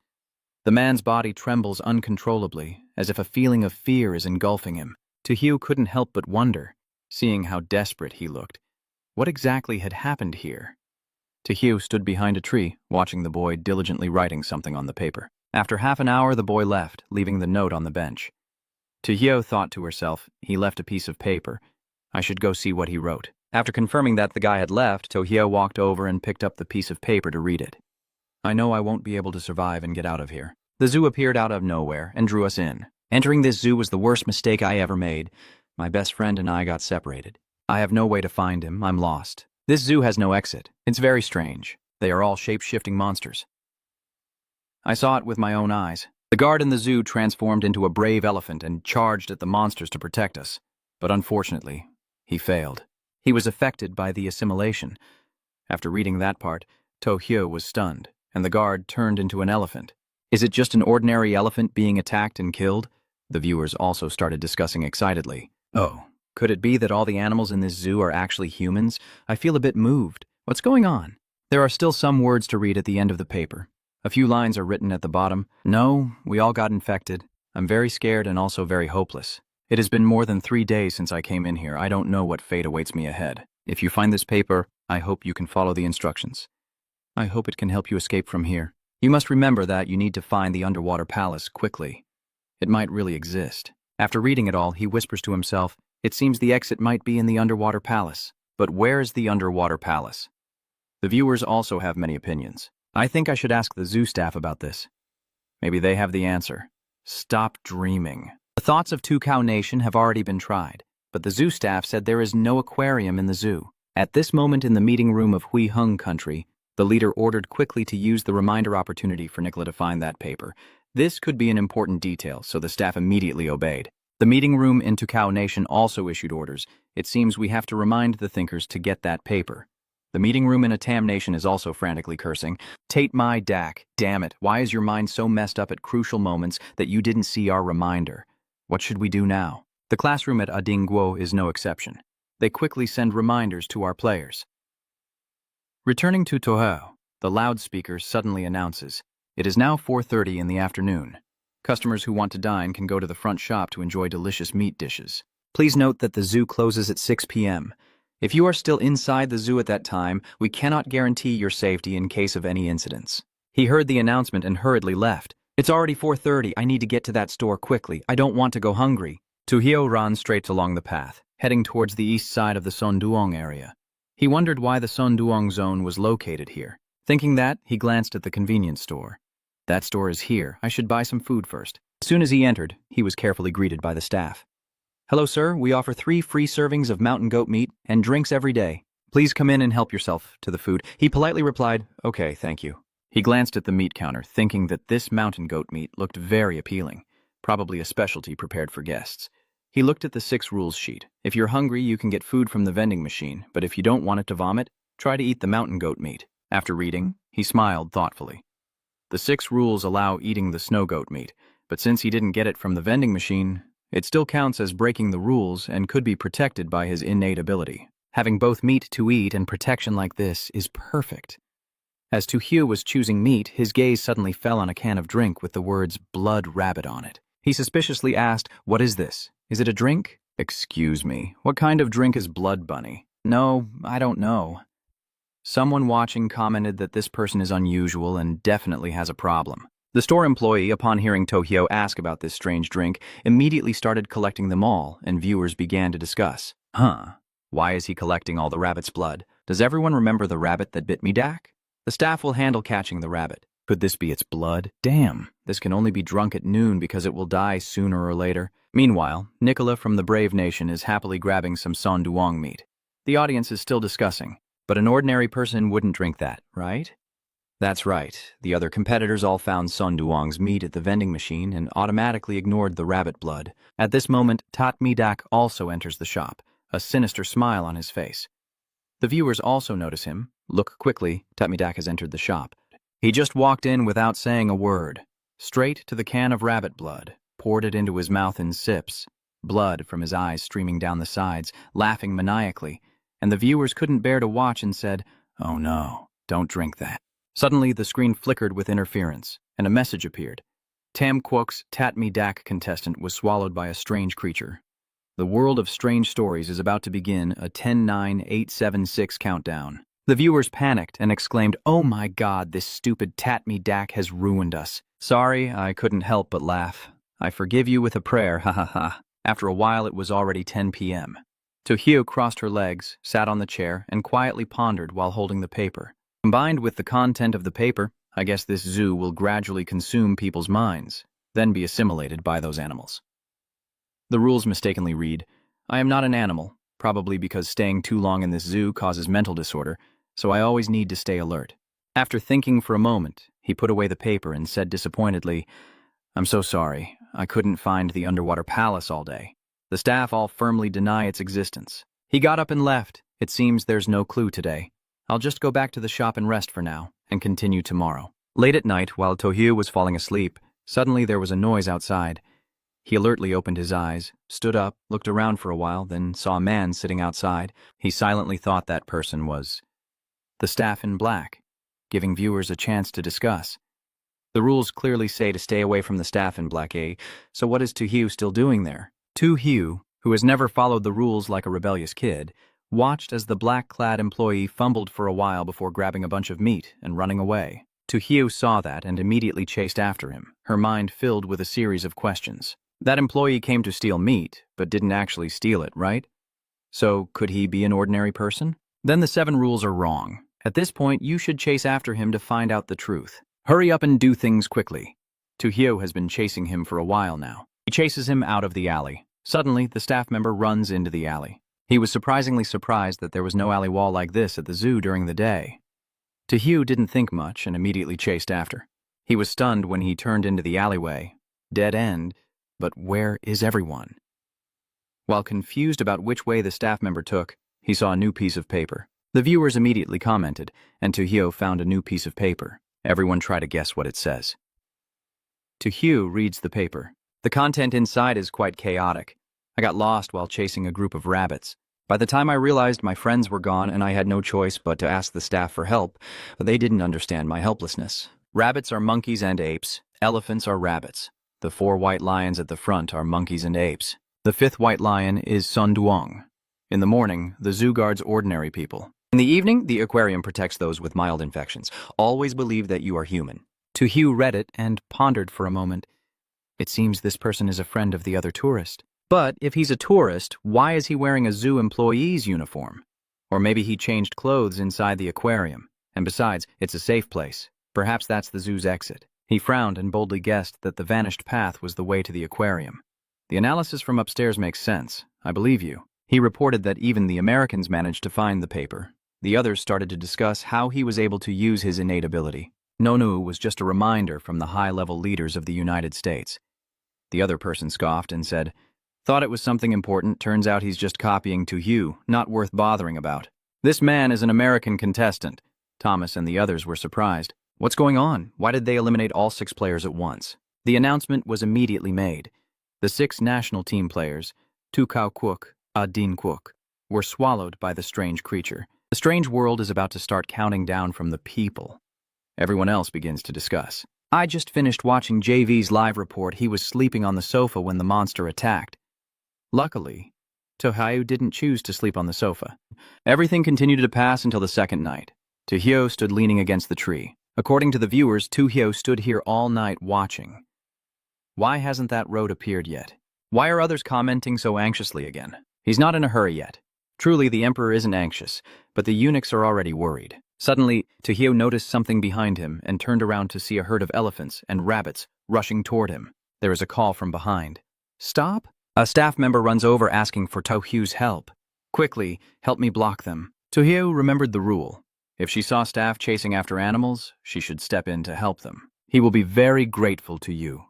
The man's body trembles uncontrollably, as if a feeling of fear is engulfing him. Tojo couldn't help but wonder, seeing how desperate he looked. What exactly had happened here? Tojo stood behind a tree, watching the boy diligently writing something on the paper. After half an hour, the boy left, leaving the note on the bench. Tojo thought to herself, he left a piece of paper. I should go see what he wrote. After confirming that the guy had left, Tojo walked over and picked up the piece of paper to read it. I know I won't be able to survive and get out of here. The zoo appeared out of nowhere and drew us in. Entering this zoo was the worst mistake I ever made. My best friend and I got separated. I have no way to find him. I'm lost. This zoo has no exit. It's very strange. They are all shape-shifting monsters. I saw it with my own eyes. The guard in the zoo transformed into a brave elephant and charged at the monsters to protect us. But unfortunately, he failed. He was affected by the assimilation. After reading that part, Tojo was stunned, and the guard turned into an elephant. Is it just an ordinary elephant being attacked and killed? The viewers also started discussing excitedly. Oh, could it be that all the animals in this zoo are actually humans? I feel a bit moved. What's going on? There are still some words to read at the end of the paper. A few lines are written at the bottom. No, we all got infected. I'm very scared and also very hopeless. It has been more than 3 days since I came in here. I don't know what fate awaits me ahead. If you find this paper, I hope you can follow the instructions. I hope it can help you escape from here. You must remember that you need to find the underwater palace quickly. It might really exist. After reading it all, he whispers to himself, it seems the exit might be in the underwater palace. But where's the underwater palace? The viewers also have many opinions. I think I should ask the zoo staff about this. Maybe they have the answer. Stop dreaming. The thoughts of Tucow Nation have already been tried, but the zoo staff said there is no aquarium in the zoo. At this moment in the meeting room of Hui Hung country, the leader ordered quickly to use the reminder opportunity for Nicola to find that paper. This could be an important detail, so the staff immediately obeyed. The meeting room in Tucow Nation also issued orders. It seems we have to remind the thinkers to get that paper. The meeting room in Atam Nation is also frantically cursing. Tate my Dak, damn it, why is your mind so messed up at crucial moments that you didn't see our reminder? What should we do now? The classroom at Adingguo is no exception. They quickly send reminders to our players. Returning to Tojo, the loudspeaker suddenly announces, it is now 4:30 in the afternoon. Customers who want to dine can go to the front shop to enjoy delicious meat dishes. Please note that the zoo closes at 6 p.m. If you are still inside the zoo at that time, we cannot guarantee your safety in case of any incidents. He heard the announcement and hurriedly left. It's already 4:30. I need to get to that store quickly. I don't want to go hungry. Tojo ran straight along the path, heading towards the east side of the Sonduong area. He wondered why the Sonduong zone was located here. Thinking that, he glanced at the convenience store. That store is here. I should buy some food first. As soon as he entered, he was carefully greeted by the staff. Hello, sir. We offer 3 free servings of mountain goat meat and drinks every day. Please come in and help yourself to the food. He politely replied, okay, thank you. He glanced at the meat counter, thinking that this mountain goat meat looked very appealing, probably a specialty prepared for guests. He looked at the 6 rules sheet. If you're hungry, you can get food from the vending machine, but if you don't want it to vomit, try to eat the mountain goat meat. After reading, he smiled thoughtfully. The 6 rules allow eating the snow goat meat, but since he didn't get it from the vending machine, it still counts as breaking the rules and could be protected by his innate ability. Having both meat to eat and protection like this is perfect. As Tojo was choosing meat, his gaze suddenly fell on a can of drink with the words Blood Rabbit on it. He suspiciously asked, what is this? Is it a drink? Excuse me, what kind of drink is Blood Bunny? No, I don't know. Someone watching commented that this person is unusual and definitely has a problem. The store employee, upon hearing Tojo ask about this strange drink, immediately started collecting them all, and viewers began to discuss. Why is he collecting all the rabbit's blood? Does everyone remember the rabbit that bit me, Dak? The staff will handle catching the rabbit. Could this be its blood? Damn, this can only be drunk at noon because it will die sooner or later. Meanwhile, Nicola from the Brave Nation is happily grabbing some Sonduong meat. The audience is still discussing, but an ordinary person wouldn't drink that, right? That's right. The other competitors all found Sonduong's meat at the vending machine and automatically ignored the rabbit blood. At this moment, Tat Midak also enters the shop, a sinister smile on his face. The viewers also notice him. Look quickly, Tat Midak has entered the shop. He just walked in without saying a word. Straight to the can of rabbit blood, poured it into his mouth in sips, blood from his eyes streaming down the sides, laughing maniacally, and the viewers couldn't bear to watch and said, "Oh no, don't drink that." Suddenly, the screen flickered with interference, and a message appeared. Tam Kwok's Tat Me Dak contestant was swallowed by a strange creature. The world of strange stories is about to begin a 10-9-8-7-6 countdown. The viewers panicked and exclaimed, "Oh my God, this stupid Tat Me Dak has ruined us." Sorry, I couldn't help but laugh. I forgive you with a prayer, ha ha ha. After a while, it was already 10 p.m. Tohyo crossed her legs, sat on the chair, and quietly pondered while holding the paper. Combined with the content of the paper, I guess this zoo will gradually consume people's minds, then be assimilated by those animals. The rules mistakenly read, I am not an animal, probably because staying too long in this zoo causes mental disorder, so I always need to stay alert. After thinking for a moment, he put away the paper and said disappointedly, I'm so sorry, I couldn't find the underwater palace all day. The staff all firmly deny its existence. He got up and left. It seems there's no clue today. I'll just go back to the shop and rest for now, and continue tomorrow. Late at night, while Tohyo was falling asleep, suddenly there was a noise outside. He alertly opened his eyes, stood up, looked around for a while, then saw a man sitting outside. He silently thought that person was the staff in black, giving viewers a chance to discuss. The rules clearly say to stay away from the staff in black, so what is Tohyo still doing there? Tohyo, who has never followed the rules like a rebellious kid, watched as the black-clad employee fumbled for a while before grabbing a bunch of meat and running away. Tohyo saw that and immediately chased after him, her mind filled with a series of questions. That employee came to steal meat, but didn't actually steal it, right? So, could he be an ordinary person? Then the 7 rules are wrong. At this point, you should chase after him to find out the truth. Hurry up and do things quickly. Tohyo has been chasing him for a while now. He chases him out of the alley. Suddenly, the staff member runs into the alley. He was surprisingly surprised that there was no alley wall like this at the zoo during the day. Tohyo didn't think much and immediately chased after. He was stunned when he turned into the alleyway. Dead end, but where is everyone? While confused about which way the staff member took, he saw a new piece of paper. The viewers immediately commented, and Tohyo found a new piece of paper. Everyone try to guess what it says. Tohyo reads the paper. The content inside is quite chaotic. I got lost while chasing a group of rabbits. By the time I realized my friends were gone and I had no choice but to ask the staff for help, they didn't understand my helplessness. Rabbits are monkeys and apes. Elephants are rabbits. The 4 white lions at the front are monkeys and apes. The 5th white lion is Sun Duong. In the morning, the zoo guards ordinary people. In the evening, the aquarium protects those with mild infections. Always believe that you are human. Tohyo read it and pondered for a moment. It seems this person is a friend of the other tourist. But if he's a tourist, why is he wearing a zoo employee's uniform? Or maybe he changed clothes inside the aquarium. And besides, it's a safe place. Perhaps that's the zoo's exit. He frowned and boldly guessed that the vanished path was the way to the aquarium. The analysis from upstairs makes sense. I believe you. He reported that even the Americans managed to find the paper. The others started to discuss how he was able to use his innate ability. Nonu was just a reminder from the high-level leaders of the United States. The other person scoffed and said, Thought it was something important, turns out he's just copying Tohyo, not worth bothering about. This man is an American contestant. Thomas and the others were surprised. What's going on? Why did they eliminate all 6 players at once? The announcement was immediately made. The 6 national team players, Tukao Kwok, Adin Kwok, were swallowed by the strange creature. The strange world is about to start counting down from the people. Everyone else begins to discuss. I just finished watching JV's live report. He was sleeping on the sofa when the monster attacked. Luckily, Tohyo didn't choose to sleep on the sofa. Everything continued to pass until the second night. Tohyo stood leaning against the tree. According to the viewers, Tohyo stood here all night watching. Why hasn't that road appeared yet? Why are others commenting so anxiously again? He's not in a hurry yet. Truly, the emperor isn't anxious, but the eunuchs are already worried. Suddenly, Tohyo noticed something behind him and turned around to see a herd of elephants and rabbits rushing toward him. There is a call from behind. Stop! A staff member runs over asking for Tohyo's help. Quickly, help me block them. Tohyo remembered the rule. If she saw staff chasing after animals, she should step in to help them. He will be very grateful to you.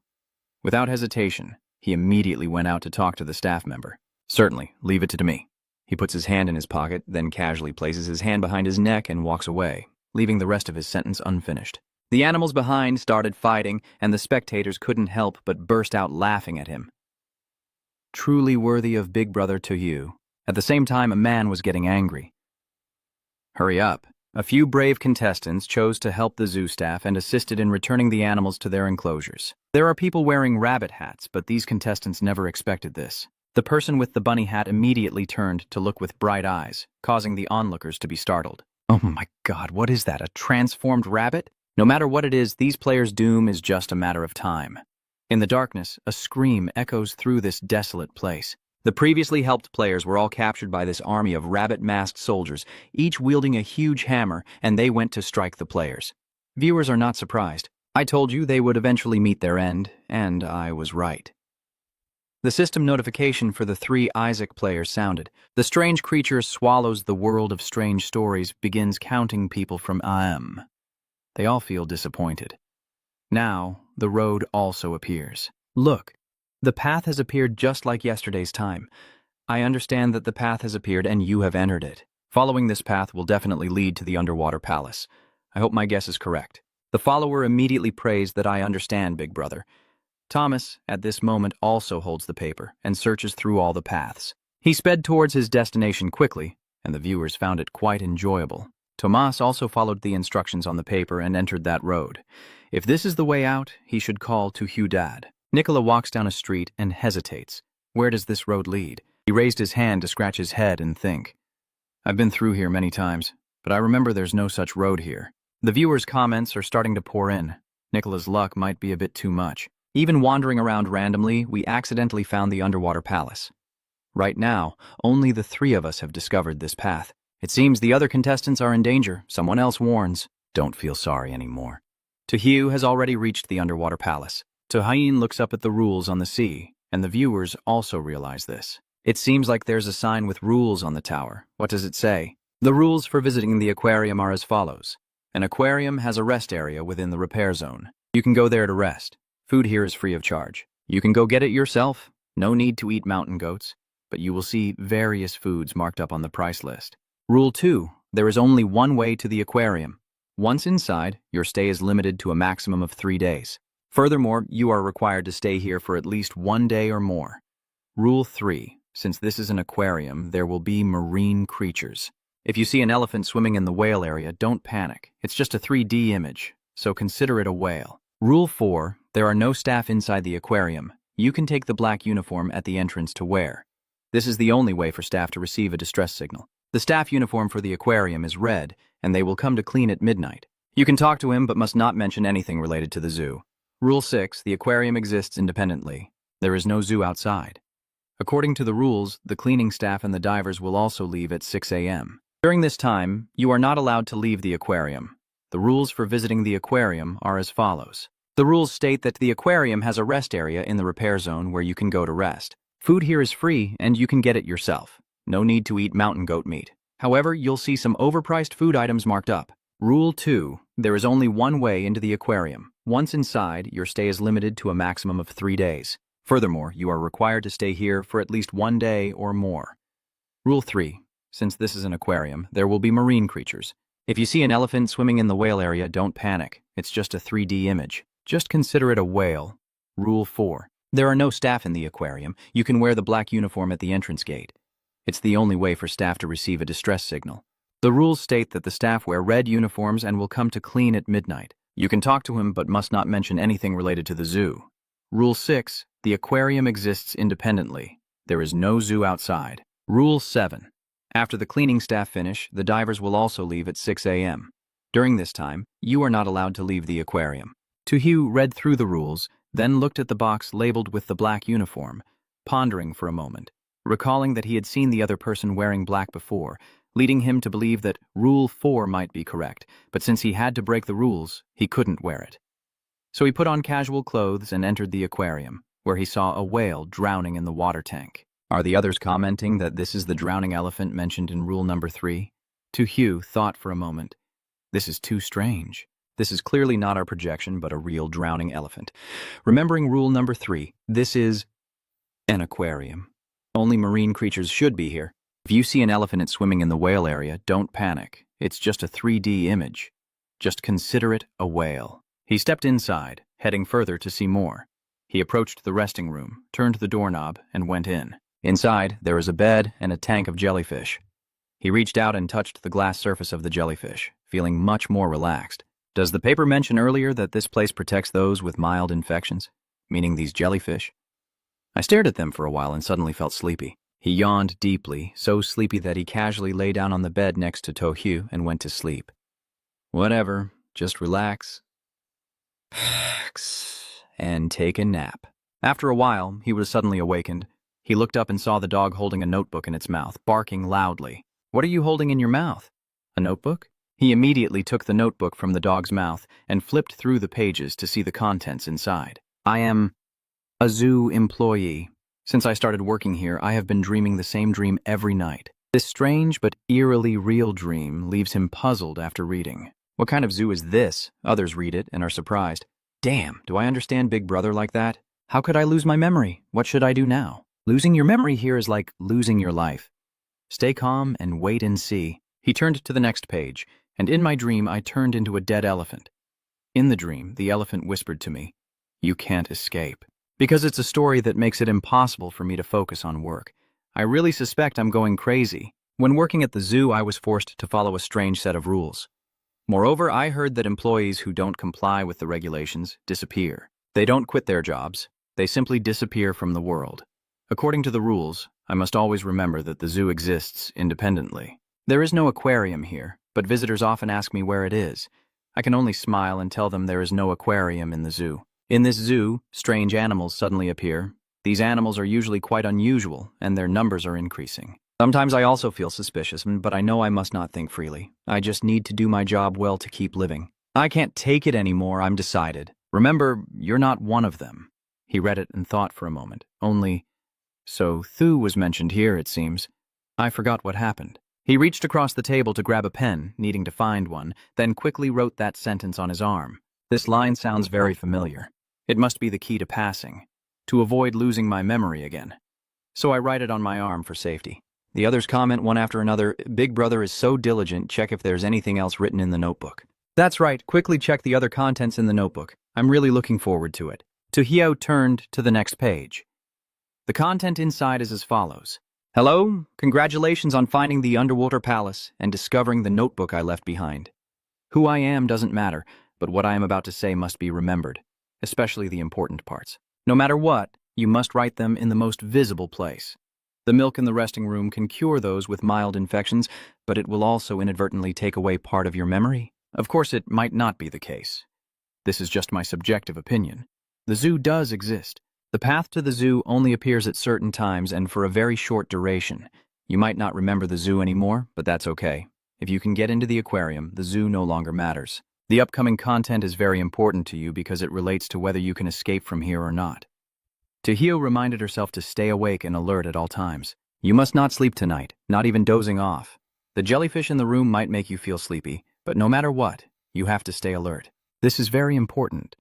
Without hesitation, he immediately went out to talk to the staff member. Certainly, leave it to me. He puts his hand in his pocket, then casually places his hand behind his neck and walks away, leaving the rest of his sentence unfinished. The animals behind started fighting, and the spectators couldn't help but burst out laughing at him. Truly worthy of Big Brother Tohyo. At the same time, a man was getting angry. Hurry up. A few brave contestants chose to help the zoo staff and assisted in returning the animals to their enclosures. There are people wearing rabbit hats, but these contestants never expected this. The person with the bunny hat immediately turned to look with bright eyes, causing the onlookers to be startled. Oh my God, what is that, a transformed rabbit? No matter what it is, these players' doom is just a matter of time. In the darkness, a scream echoes through this desolate place. The previously helped players were all captured by this army of rabbit-masked soldiers, each wielding a huge hammer, and they went to strike the players. Viewers are not surprised. I told you they would eventually meet their end, and I was right. The system notification for the 3 Isaac players sounded. The strange creature swallows the world of strange stories, begins counting people from AM. They all feel disappointed. Now, the road also appears. Look. The path has appeared just like yesterday's time. I understand that the path has appeared and you have entered it. Following this path will definitely lead to the underwater palace. I hope my guess is correct. The follower immediately praised that I understand, Big Brother. Thomas, at this moment, also holds the paper and searches through all the paths. He sped towards his destination quickly, and the viewers found it quite enjoyable. Tomas also followed the instructions on the paper and entered that road. If this is the way out, he should call to Hudad. Nicola walks down a street and hesitates. Where does this road lead? He raised his hand to scratch his head and think. I've been through here many times, but I remember there's no such road here. The viewers' comments are starting to pour in. Nicola's luck might be a bit too much. Even wandering around randomly, we accidentally found the underwater palace. Right now, only the 3 of us have discovered this path. It seems the other contestants are in danger. Someone else warns. Don't feel sorry anymore. Tohyu has already reached the underwater palace. Tohain looks up at the rules on the sea, and the viewers also realize this. It seems like there's a sign with rules on the tower. What does it say? The rules for visiting the aquarium are as follows. An aquarium has a rest area within the repair zone. You can go there to rest. Food here is free of charge. You can go get it yourself. No need to eat mountain goats, but you will see various foods marked up on the price list. Rule 2. There is only one way to the aquarium. Once inside, your stay is limited to a maximum of 3 days. Furthermore, you are required to stay here for at least 1 day or more. Rule 3. Since this is an aquarium, there will be marine creatures. If you see an elephant swimming in the whale area, don't panic. It's just a 3D image, so consider it a whale. Rule 4. There are no staff inside the aquarium. You can take the black uniform at the entrance to wear. This is the only way for staff to receive a distress signal. The staff uniform for the aquarium is red, and they will come to clean at midnight. You can talk to him but must not mention anything related to the zoo. Rule 6. The aquarium exists independently. There is no zoo outside. According to the rules, the cleaning staff and the divers will also leave at 6 a.m. During this time, you are not allowed to leave the aquarium. The rules for visiting the aquarium are as follows. The rules state that the aquarium has a rest area in the repair zone where you can go to rest. Food here is free and you can get it yourself. No need to eat mountain goat meat. However, you'll see some overpriced food items marked up. Rule 2. There is only one way into the aquarium. Once inside, your stay is limited to a maximum of 3 days. Furthermore, you are required to stay here for at least 1 day or more. Rule 3. Since this is an aquarium, there will be marine creatures. If you see an elephant swimming in the whale area, don't panic. It's just a 3D image. Just consider it a whale. Rule 4. There are no staff in the aquarium. You can wear the black uniform at the entrance gate. It's the only way for staff to receive a distress signal. The rules state that the staff wear red uniforms and will come to clean at midnight. You can talk to him but must not mention anything related to the zoo. Rule 6. The aquarium exists independently. There is no zoo outside. Rule 7. After the cleaning staff finish, the divers will also leave at 6 a.m. During this time, you are not allowed to leave the aquarium. Tohyu read through the rules, then looked at the box labeled with the black uniform, pondering for a moment, recalling that he had seen the other person wearing black before, leading him to believe that Rule 4 might be correct, but since he had to break the rules, he couldn't wear it. So he put on casual clothes and entered the aquarium, where he saw a whale drowning in the water tank. Are the others commenting that this is the drowning elephant mentioned in rule number 3? Tohyu thought for a moment. This is too strange. This is clearly not our projection, but a real drowning elephant. Remembering rule number 3, this is an aquarium. Only marine creatures should be here. If you see an elephant swimming in the whale area, don't panic. It's just a 3D image. Just consider it a whale. He stepped inside, heading further to see more. He approached the resting room, turned the doorknob, and went in. Inside, there is a bed and a tank of jellyfish. He reached out and touched the glass surface of the jellyfish, feeling much more relaxed. Does the paper mention earlier that this place protects those with mild infections? Meaning these jellyfish? I stared at them for a while and suddenly felt sleepy. He yawned deeply, so sleepy that he casually lay down on the bed next to Tojo and went to sleep. Whatever, just relax. And take a nap. After a while, he was suddenly awakened. He looked up and saw the dog holding a notebook in its mouth, barking loudly. "What are you holding in your mouth?" "A notebook?" He immediately took the notebook from the dog's mouth and flipped through the pages to see the contents inside. "I am a zoo employee. Since I started working here, I have been dreaming the same dream every night. This strange but eerily real dream leaves him puzzled after reading. What kind of zoo is this? Others read it and are surprised. Damn, do I understand Big Brother like that? How could I lose my memory? What should I do now? Losing your memory here is like losing your life. Stay calm and wait and see." He turned to the next page, and in my dream I turned into a dead elephant. In the dream, the elephant whispered to me, "You can't escape." Because it's a story that makes it impossible for me to focus on work. I really suspect I'm going crazy. When working at the zoo, I was forced to follow a strange set of rules. Moreover, I heard that employees who don't comply with the regulations disappear. They don't quit their jobs. They simply disappear from the world. According to the rules, I must always remember that the zoo exists independently. There is no aquarium here, but visitors often ask me where it is. I can only smile and tell them there is no aquarium in the zoo. In this zoo, strange animals suddenly appear. These animals are usually quite unusual, and their numbers are increasing. Sometimes I also feel suspicious, but I know I must not think freely. I just need to do my job well to keep living. I can't take it anymore, I'm decided. Remember, you're not one of them. He read it and thought for a moment. Only, so Thu was mentioned here, it seems. I forgot what happened. He reached across the table to grab a pen, needing to find one, then quickly wrote that sentence on his arm. This line sounds very familiar. It must be the key to passing, to avoid losing my memory again. So I write it on my arm for safety. The others comment one after another, "Big Brother is so diligent, check if there's anything else written in the notebook." That's right, quickly check the other contents in the notebook. I'm really looking forward to it. Tojo turned to the next page. The content inside is as follows. "Hello, congratulations on finding the underwater palace and discovering the notebook I left behind. Who I am doesn't matter, but what I am about to say must be remembered. Especially the important parts. No matter what, you must write them in the most visible place. The milk in the resting room can cure those with mild infections, but it will also inadvertently take away part of your memory. Of course, it might not be the case. This is just my subjective opinion. The zoo does exist. The path to the zoo only appears at certain times and for a very short duration. You might not remember the zoo anymore, but that's okay. If you can get into the aquarium, the zoo no longer matters. The upcoming content is very important to you because it relates to whether you can escape from here or not." Tojo reminded herself to stay awake and alert at all times. You must not sleep tonight, not even dozing off. The jellyfish in the room might make you feel sleepy, but no matter what, you have to stay alert. This is very important.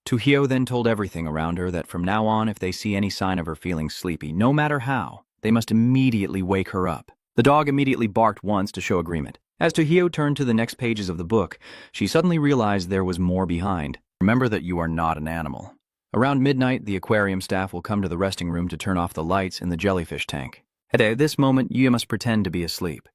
Tojo then told everything around her that from now on, if they see any sign of her feeling sleepy, no matter how, they must immediately wake her up. The dog immediately barked once to show agreement. As Tojo turned to the next pages of the book, she suddenly realized there was more behind. Remember that you are not an animal. Around midnight, the aquarium staff will come to the resting room to turn off the lights in the jellyfish tank. At this moment, you must pretend to be asleep.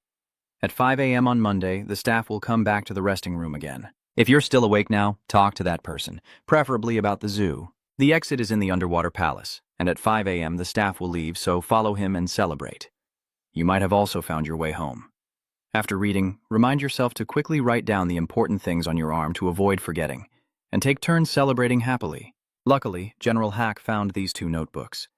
At 5 a.m. on Monday, the staff will come back to the resting room again. If you're still awake now, talk to that person, preferably about the zoo. The exit is in the underwater palace, and at 5 a.m. the staff will leave, so follow him and celebrate. You might have also found your way home. After reading, remind yourself to quickly write down the important things on your arm to avoid forgetting, and take turns celebrating happily. Luckily, General Hack found these 2 notebooks.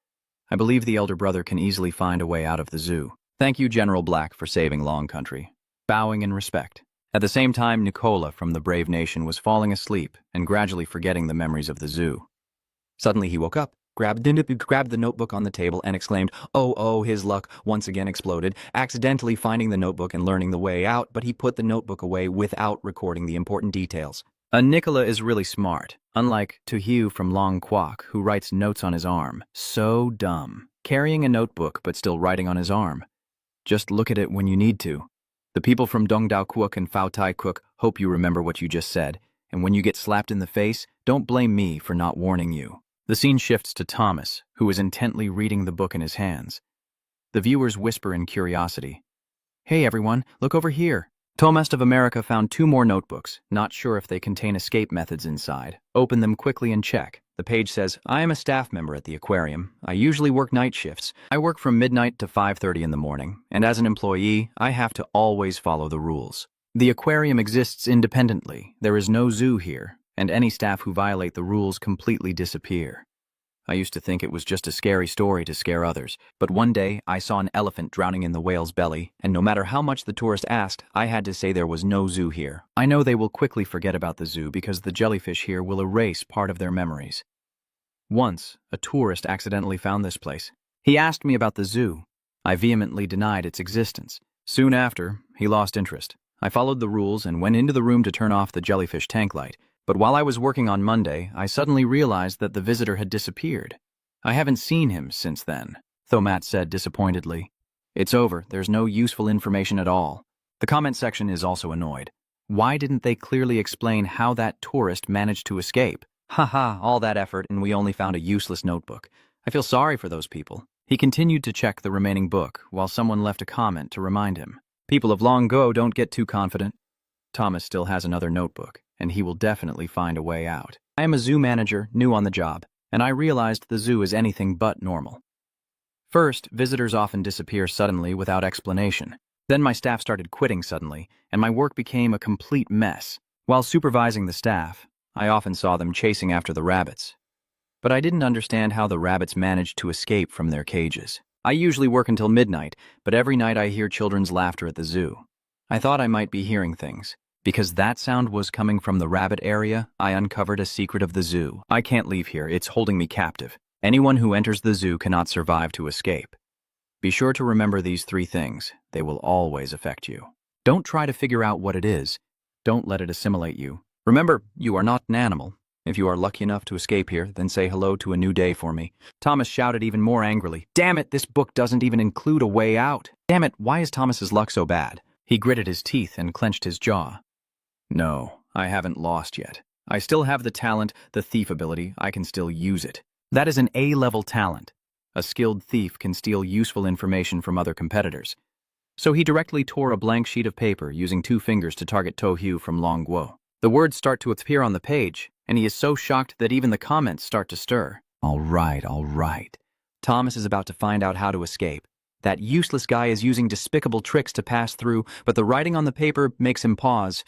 I believe the elder brother can easily find a way out of the zoo. Thank you, General Black, for saving Long Country. Bowing in respect. At the same time, Nicola from the Brave Nation was falling asleep and gradually forgetting the memories of the zoo. Suddenly he woke up, grabbed the notebook on the table and exclaimed, oh, his luck once again exploded, accidentally finding the notebook and learning the way out, but he put the notebook away without recording the important details. Nicola is really smart, unlike Tojo from Long Kwok, who writes notes on his arm. So dumb. Carrying a notebook but still writing on his arm. Just look at it when you need to. The people from Dongdao Kwok and Phao Tai Kwok hope you remember what you just said, and when you get slapped in the face, don't blame me for not warning you. The scene shifts to Thomas, who is intently reading the book in his hands. The viewers whisper in curiosity, Hey everyone, look over here. Tomest of America found 2 more notebooks, not sure if they contain escape methods inside. Open them quickly and check. The page says, I am a staff member at the aquarium. I usually work night shifts. I work from midnight to 5:30 in the morning, and as an employee, I have to always follow the rules. The aquarium exists independently. There is no zoo here, and any staff who violate the rules completely disappear. I used to think it was just a scary story to scare others, but one day I saw an elephant drowning in the whale's belly, and no matter how much the tourist asked, I had to say there was no zoo here. I know they will quickly forget about the zoo because the jellyfish here will erase part of their memories. Once, a tourist accidentally found this place. He asked me about the zoo. I vehemently denied its existence. Soon after, he lost interest. I followed the rules and went into the room to turn off the jellyfish tank light. But while I was working on Monday, I suddenly realized that the visitor had disappeared. I haven't seen him since then, Thomat said disappointedly. It's over, there's no useful information at all. The comment section is also annoyed. Why didn't they clearly explain how that tourist managed to escape? Haha, all that effort and we only found a useless notebook. I feel sorry for those people. He continued to check the remaining book while someone left a comment to remind him. People of long ago don't get too confident. Thomas still has another notebook, and he will definitely find a way out. I am a zoo manager, new on the job, and I realized the zoo is anything but normal. First, visitors often disappear suddenly without explanation. Then my staff started quitting suddenly, and my work became a complete mess. While supervising the staff, I often saw them chasing after the rabbits. But I didn't understand how the rabbits managed to escape from their cages. I usually work until midnight, but every night I hear children's laughter at the zoo. I thought I might be hearing things. Because that sound was coming from the rabbit area, I uncovered a secret of the zoo. I can't leave here, it's holding me captive. Anyone who enters the zoo cannot survive to escape. Be sure to remember these 3 things. They will always affect you. Don't try to figure out what it is. Don't let it assimilate you. Remember, you are not an animal. If you are lucky enough to escape here, then say hello to a new day for me. Thomas shouted even more angrily. Damn it, this book doesn't even include a way out. Damn it, why is Thomas's luck so bad? He gritted his teeth and clenched his jaw. No, I haven't lost yet. I still have the talent, the thief ability. I can still use it. That is an A-level talent. A skilled thief can steal useful information from other competitors. So he directly tore a blank sheet of paper using 2 fingers to target Tojo from Longguo. The words start to appear on the page, and he is so shocked that even the comments start to stir. All right. Thomas is about to find out how to escape. That useless guy is using despicable tricks to pass through, but the writing on the paper makes him pause.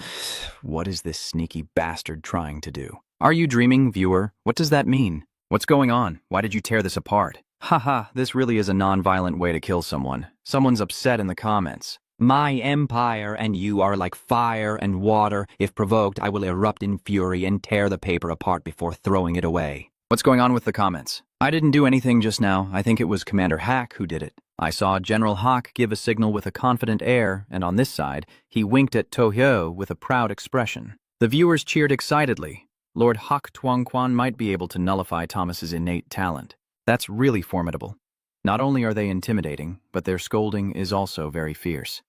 What is this sneaky bastard trying to do? Are you dreaming, viewer? What does that mean? What's going on? Why did you tear this apart? Haha, this really is a non-violent way to kill someone. Someone's upset in the comments. My empire and you are like fire and water. If provoked, I will erupt in fury and tear the paper apart before throwing it away. What's going on with the comments? I didn't do anything just now. I think it was Commander Hack who did it. I saw General Hawk give a signal with a confident air, and on this side, he winked at Tojo with a proud expression. The viewers cheered excitedly. Lord Hawk Tuangquan might be able to nullify Thomas's innate talent. That's really formidable. Not only are they intimidating, but their scolding is also very fierce.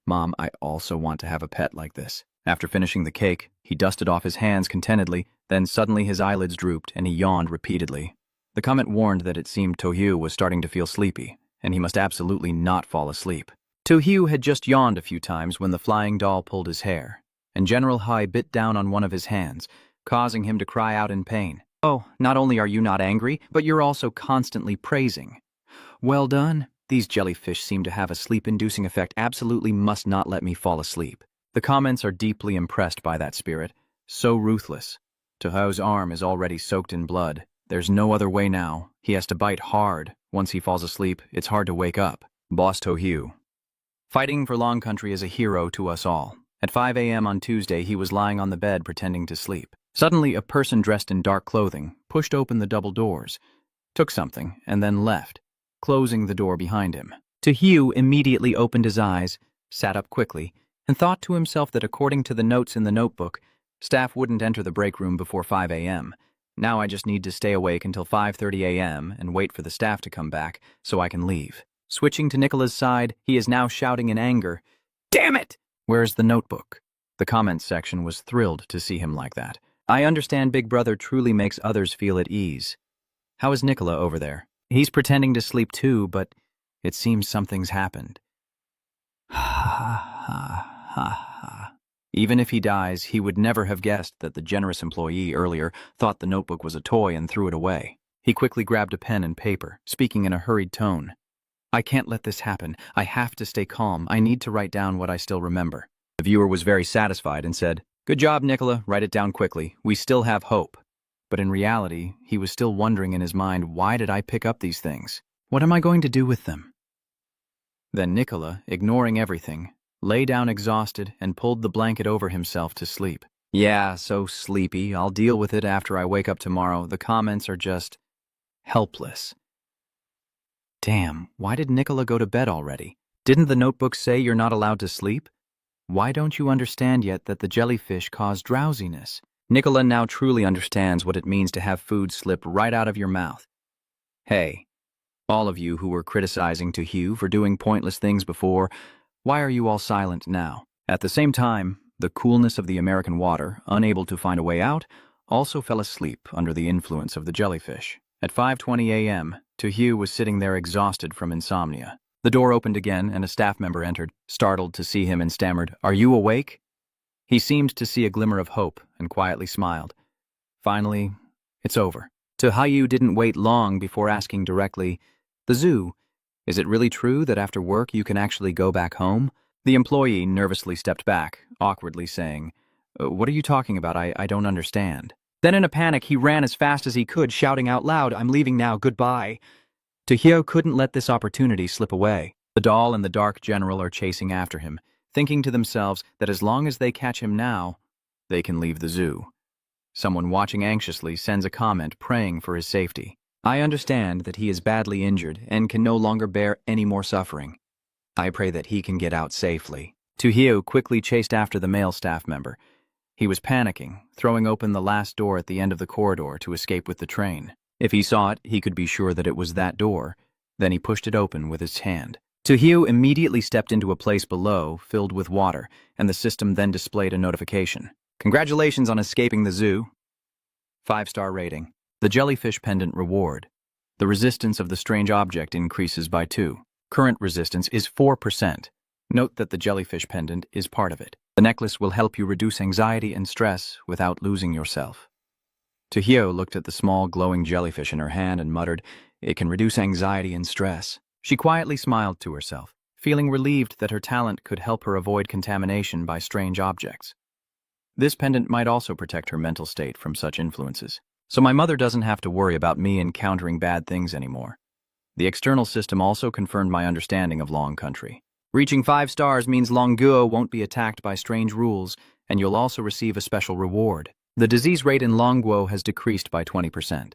Mom, I also want to have a pet like this. After finishing the cake, he dusted off his hands contentedly, then suddenly his eyelids drooped and he yawned repeatedly. The comment warned that it seemed Tojo was starting to feel sleepy, and he must absolutely not fall asleep. Tojo had just yawned a few times when the flying doll pulled his hair, and General Hai bit down on one of his hands, causing him to cry out in pain. Oh, not only are you not angry, but you're also constantly praising. Well done. These jellyfish seem to have a sleep-inducing effect. Absolutely must not let me fall asleep. The comments are deeply impressed by that spirit. So ruthless. Tojo's arm is already soaked in blood. There's no other way now. He has to bite hard. Once he falls asleep, it's hard to wake up. Boss Tojo. Fighting for Long Country is a hero to us all. At 5 a.m. on Tuesday, he was lying on the bed pretending to sleep. Suddenly, a person dressed in dark clothing pushed open the double doors, took something, and then left, closing the door behind him. Tojo immediately opened his eyes, sat up quickly, and thought to himself that according to the notes in the notebook, staff wouldn't enter the break room before 5 a.m. Now I just need to stay awake until 5:30 a.m. and wait for the staff to come back so I can leave. Switching to Nicola's side, he is now shouting in anger, "Damn it! Where's the notebook?" The comments section was thrilled to see him like that. I understand Big Brother truly makes others feel at ease. How is Nicola over there? He's pretending to sleep too, but It seems something's happened. Ha ha ha ha. Even if he dies, he would never have guessed that the generous employee earlier thought the notebook was a toy and threw it away. He quickly grabbed a pen and paper, speaking in a hurried tone. I can't let this happen. I have to stay calm. I need to write down what I still remember. The viewer was very satisfied and said, Good job, Nicola. Write it down quickly. We still have hope. But in reality, he was still wondering in his mind, why did I pick up these things? What am I going to do with them? Then Nicola, ignoring everything, lay down exhausted and pulled the blanket over himself to sleep. Yeah, so sleepy. I'll deal with it after I wake up tomorrow. The comments are just helpless. Damn, why did Nicola go to bed already? Didn't the notebook say you're not allowed to sleep? Why don't you understand yet that the jellyfish cause drowsiness? Nicola now truly understands what it means to have food slip right out of your mouth. Hey, all of you who were criticizing Tojo for doing pointless things before, why are you all silent now? At the same time, the coolness of the American water, unable to find a way out, also fell asleep under the influence of the jellyfish. At 5:20 a.m., Tojo was sitting there exhausted from insomnia. The door opened again and a staff member entered, startled to see him and stammered, Are you awake? He seemed to see a glimmer of hope and quietly smiled. Finally, it's over. Tojo didn't wait long before asking directly, The zoo, is it really true that after work you can actually go back home? The employee nervously stepped back, awkwardly saying, What are you talking about? I don't understand. Then in a panic, he ran as fast as he could, shouting out loud, I'm leaving now, goodbye. Tojo couldn't let this opportunity slip away. The doll and the dark general are chasing after him, thinking to themselves that as long as they catch him now, they can leave the zoo. Someone watching anxiously sends a comment praying for his safety. I understand that he is badly injured and can no longer bear any more suffering. I pray that he can get out safely. Tojo quickly chased after the male staff member. He was panicking, throwing open the last door at the end of the corridor to escape with the train. If he saw it, he could be sure that it was that door. Then he pushed it open with his hand. Tojo immediately stepped into a place below, filled with water, and the system then displayed a notification. Congratulations on escaping the zoo. 5-star rating. The jellyfish pendant reward. The resistance of the strange object increases by 2. Current resistance is 4%. Note that the jellyfish pendant is part of it. The necklace will help you reduce anxiety and stress without losing yourself. Tojo looked at the small glowing jellyfish in her hand and muttered, It can reduce anxiety and stress. She quietly smiled to herself, feeling relieved that her talent could help her avoid contamination by strange objects. This pendant might also protect her mental state from such influences, so my mother doesn't have to worry about me encountering bad things anymore. The external system also confirmed my understanding of Long Country. Reaching 5 stars means Longuo won't be attacked by strange rules, and you'll also receive a special reward. The disease rate in Longuo has decreased by 20%.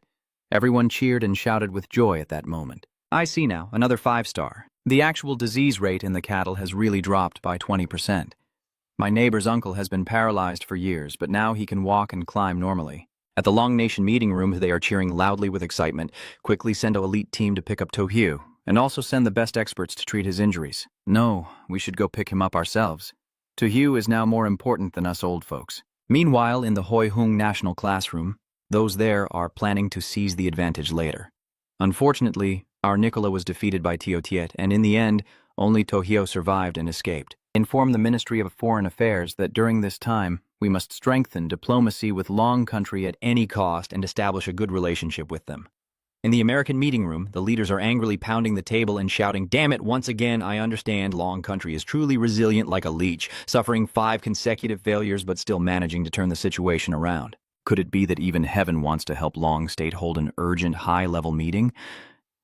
Everyone cheered and shouted with joy at that moment. I see now, another 5-star. The actual disease rate in the cattle has really dropped by 20%. My neighbor's uncle has been paralyzed for years, but now he can walk and climb normally. At the Long Nation meeting room, they are cheering loudly with excitement. Quickly send an elite team to pick up Tojo, and also send the best experts to treat his injuries. No, we should go pick him up ourselves. Tojo is now more important than us old folks. Meanwhile, in the Hoi Hung National Classroom, those there are planning to seize the advantage later. Unfortunately, our Nicola was defeated by Tiotiet, and in the end, only Tojo survived and escaped. Inform the Ministry of Foreign Affairs that during this time, we must strengthen diplomacy with Long Country at any cost and establish a good relationship with them. In the American meeting room, the leaders are angrily pounding the table and shouting, Damn it, once again, I understand Long Country is truly resilient like a leech, suffering 5 consecutive failures but still managing to turn the situation around. Could it be that even heaven wants to help Long State hold an urgent, high-level meeting?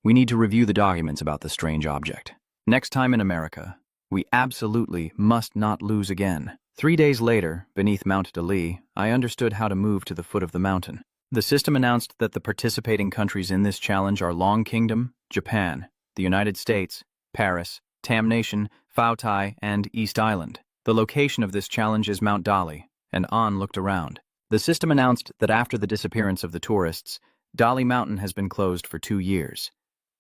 We need to review the documents about the strange object. Next time in America, we absolutely must not lose again. 3 days later, beneath Mount Dali, I understood how to move to the foot of the mountain. The system announced that the participating countries in this challenge are Long Kingdom, Japan, the United States, Paris, Tam Nation, Fautai, and East Island. The location of this challenge is Mount Dali, and An looked around. The system announced that after the disappearance of the tourists, Dali Mountain has been closed for 2 years.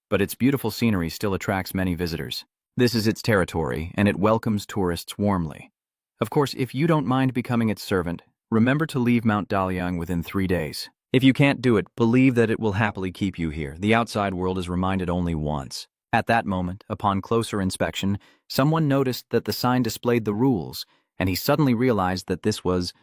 But its beautiful scenery still attracts many visitors. This is its territory, and it welcomes tourists warmly. Of course, if you don't mind becoming its servant, remember to leave Mount Daliang within 3 days. If you can't do it, believe that it will happily keep you here. The outside world is reminded only once. At that moment, upon closer inspection, someone noticed that the sign displayed the rules, and he suddenly realized that this was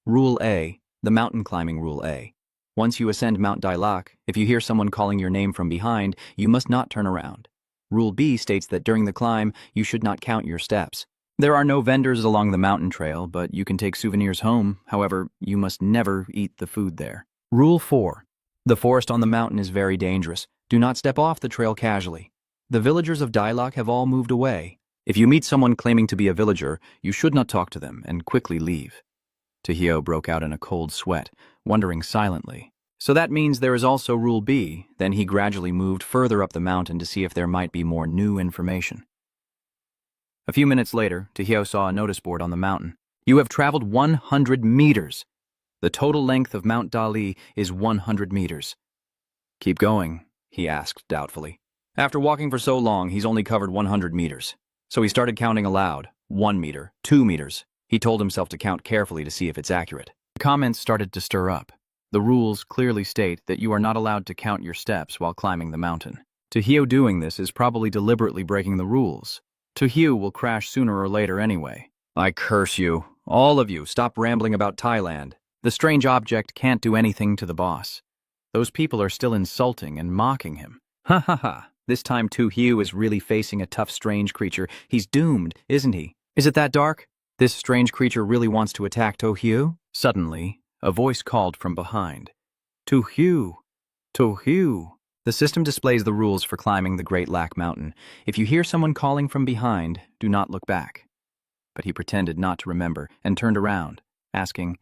Rule A, the mountain climbing Rule A. Once you ascend Mount Dailak, if you hear someone calling your name from behind, you must not turn around. Rule B states that during the climb, you should not count your steps. There are no vendors along the mountain trail, but you can take souvenirs home. However, you must never eat the food there. Rule 4. The forest on the mountain is very dangerous. Do not step off the trail casually. The villagers of Dailak have all moved away. If you meet someone claiming to be a villager, you should not talk to them and quickly leave. Tojo broke out in a cold sweat, wondering silently. So that means there is also Rule B. Then he gradually moved further up the mountain to see if there might be more new information. A few minutes later, Tojo saw a notice board on the mountain. You have traveled 100 meters. The total length of Mount Dali is 100 meters. Keep going, he asked doubtfully. After walking for so long, he's only covered 100 meters. So he started counting aloud. 1 meter, 2 meters. He told himself to count carefully to see if it's accurate. The comments started to stir up. The rules clearly state that you are not allowed to count your steps while climbing the mountain. Tojo doing this is probably deliberately breaking the rules. Tojo will crash sooner or later anyway. I curse you. All of you, stop rambling about Thailand. The strange object can't do anything to the boss. Those people are still insulting and mocking him. Ha ha ha. This time Tojo is really facing a tough strange creature. He's doomed, isn't he? Is it that dark? This strange creature really wants to attack Tojo? Suddenly, a voice called from behind. Tojo! Tojo! The system displays the rules for climbing the Great Lac Mountain. If you hear someone calling from behind, do not look back. But he pretended not to remember and turned around, asking,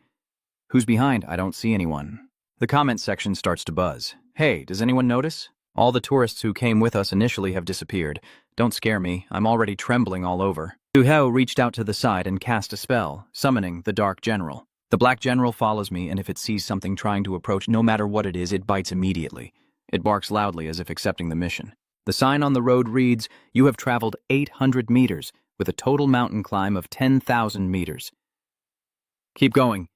Who's behind? I don't see anyone. The comment section starts to buzz. Hey, does anyone notice? All the tourists who came with us initially have disappeared. Don't scare me, I'm already trembling all over. Tojo reached out to the side and cast a spell, summoning the Dark General. The Black General follows me, and if it sees something trying to approach, no matter what it is, it bites immediately. It barks loudly as if accepting the mission. The sign on the road reads, You have traveled 800 meters, with a total mountain climb of 10,000 meters. Keep going.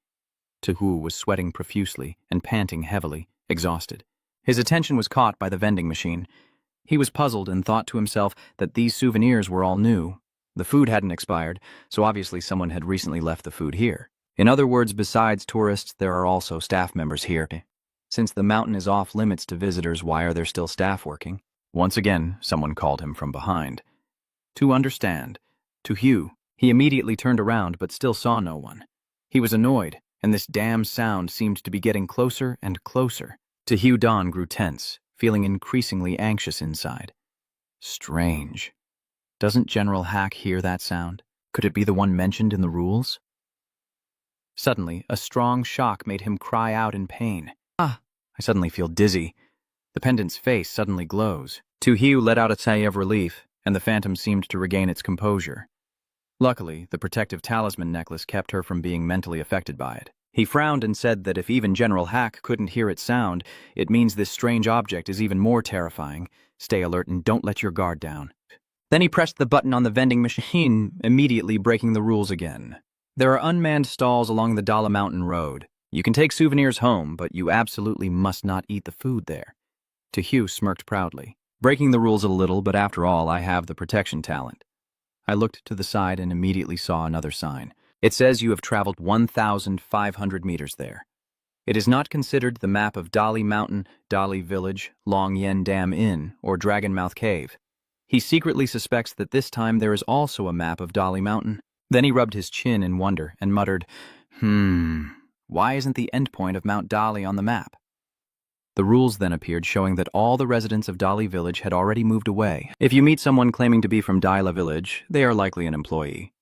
Tojo was sweating profusely and panting heavily, exhausted. His attention was caught by the vending machine. He was puzzled and thought to himself that these souvenirs were all new. The food hadn't expired, so obviously someone had recently left the food here. In other words, besides tourists, there are also staff members here. Since the mountain is off limits to visitors, why are there still staff working? Once again, someone called him from behind. To understand. Tojo. He immediately turned around but still saw no one. He was annoyed, and this damn sound seemed to be getting closer and closer. Tojo Don grew tense, feeling increasingly anxious inside. Strange. Doesn't General Hack hear that sound? Could it be the one mentioned in the rules? Suddenly, a strong shock made him cry out in pain. Ah! I suddenly feel dizzy. The pendant's face suddenly glows. Tojo let out a sigh of relief, and the phantom seemed to regain its composure. Luckily, the protective talisman necklace kept her from being mentally affected by it. He frowned and said that if even General Hack couldn't hear its sound, it means this strange object is even more terrifying. Stay alert and don't let your guard down. Then he pressed the button on the vending machine, immediately breaking the rules again. There are unmanned stalls along the Dala Mountain Road. You can take souvenirs home, but you absolutely must not eat the food there. Tojo smirked proudly. Breaking the rules a little, but after all, I have the protection talent. I looked to the side and immediately saw another sign. It says you have traveled 1,500 meters there. It is not considered the map of Dali Mountain, Dali Village, Long Yen Dam Inn, or Dragonmouth Cave. He secretly suspects that this time there is also a map of Dali Mountain. Then he rubbed his chin in wonder and muttered, why isn't the endpoint of Mount Dali on the map? The rules then appeared showing that all the residents of Dali Village had already moved away. If you meet someone claiming to be from Dala Village, they are likely an employee.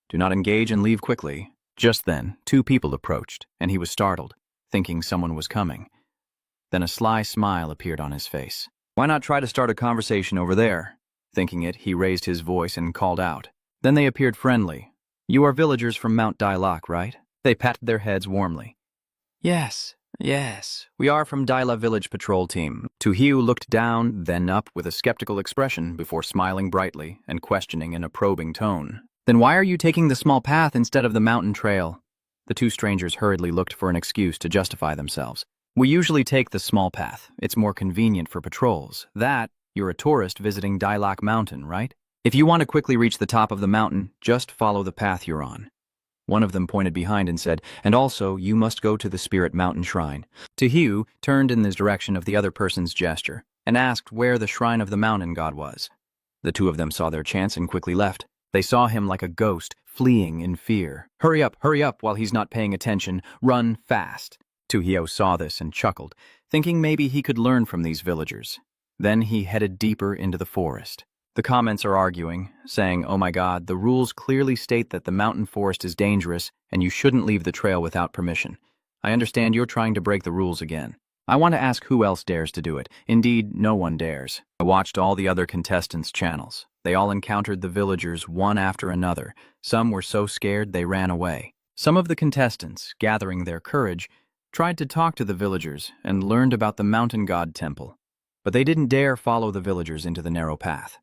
Do not engage and leave quickly. Just then, 2 people approached, and he was startled, thinking someone was coming. Then a sly smile appeared on his face. Why not try to start a conversation over there? Thinking it, he raised his voice and called out. Then they appeared friendly. You are villagers from Mount Dailak, right? They patted their heads warmly. Yes, we are from Daila Village Patrol Team. Tojo looked down, then up with a skeptical expression before smiling brightly and questioning in a probing tone. Then why are you taking the small path instead of the mountain trail? The 2 strangers hurriedly looked for an excuse to justify themselves. We usually take the small path. It's more convenient for patrols. That You're a tourist visiting Dailak Mountain, right? If you want to quickly reach the top of the mountain, just follow the path you're on. One of them pointed behind and said, and also, you must go to the Spirit Mountain Shrine. Tojo turned in the direction of the other person's gesture and asked where the shrine of the mountain god was. The two of them saw their chance and quickly left. They saw him like a ghost, fleeing in fear. Hurry up, while he's not paying attention. Run fast. Tojo saw this and chuckled, thinking maybe he could learn from these villagers. Then he headed deeper into the forest. The comments are arguing, saying, oh my god, the rules clearly state that the mountain forest is dangerous and you shouldn't leave the trail without permission. I understand you're trying to break the rules again. I want to ask who else dares to do it. Indeed, no one dares. I watched all the other contestants' channels. They all encountered the villagers one after another. Some were so scared they ran away. Some of the contestants, gathering their courage, tried to talk to the villagers and learned about the mountain god temple. But they didn't dare follow the villagers into the narrow path.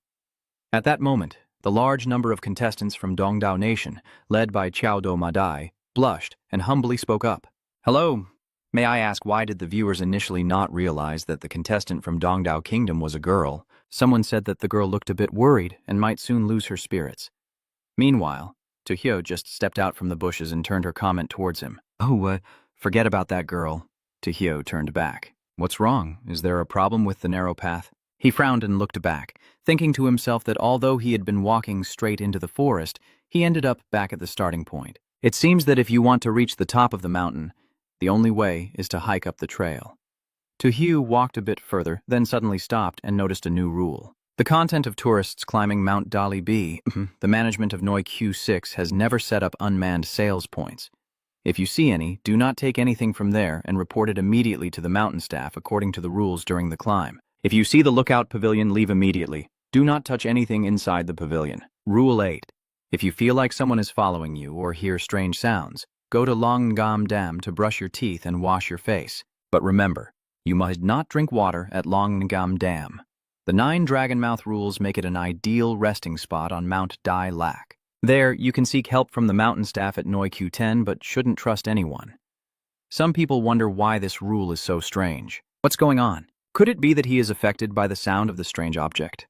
At that moment, the large number of contestants from Dongdao Nation, led by Qiaodo Madai, blushed and humbly spoke up. Hello, may I ask why did the viewers initially not realize that the contestant from Dongdao Kingdom was a girl? Someone said that the girl looked a bit worried and might soon lose her spirits. Meanwhile, Tojo just stepped out from the bushes and turned her comment towards him. Forget about that girl. Tojo turned back. What's wrong? Is there a problem with the narrow path? He frowned and looked back, thinking to himself that although he had been walking straight into the forest, he ended up back at the starting point. It seems that if you want to reach the top of the mountain, the only way is to hike up the trail. Tojo walked a bit further, then suddenly stopped and noticed a new rule. The content of tourists climbing Mount Dali B, the management of Noi Q6 has never set up unmanned sales points. If you see any, do not take anything from there and report it immediately to the mountain staff according to the rules during the climb. If you see the lookout pavilion, leave immediately. Do not touch anything inside the pavilion. Rule 8. If you feel like someone is following you or hear strange sounds, go to Longgam Dam to brush your teeth and wash your face. But remember, you must not drink water at Longgam Dam. The 9 Dragonmouth rules make it an ideal resting spot on Mount Dai Lak. There, you can seek help from the mountain staff at Noi Q10, but shouldn't trust anyone. Some people wonder why this rule is so strange. What's going on? Could it be that he is affected by the sound of the strange object?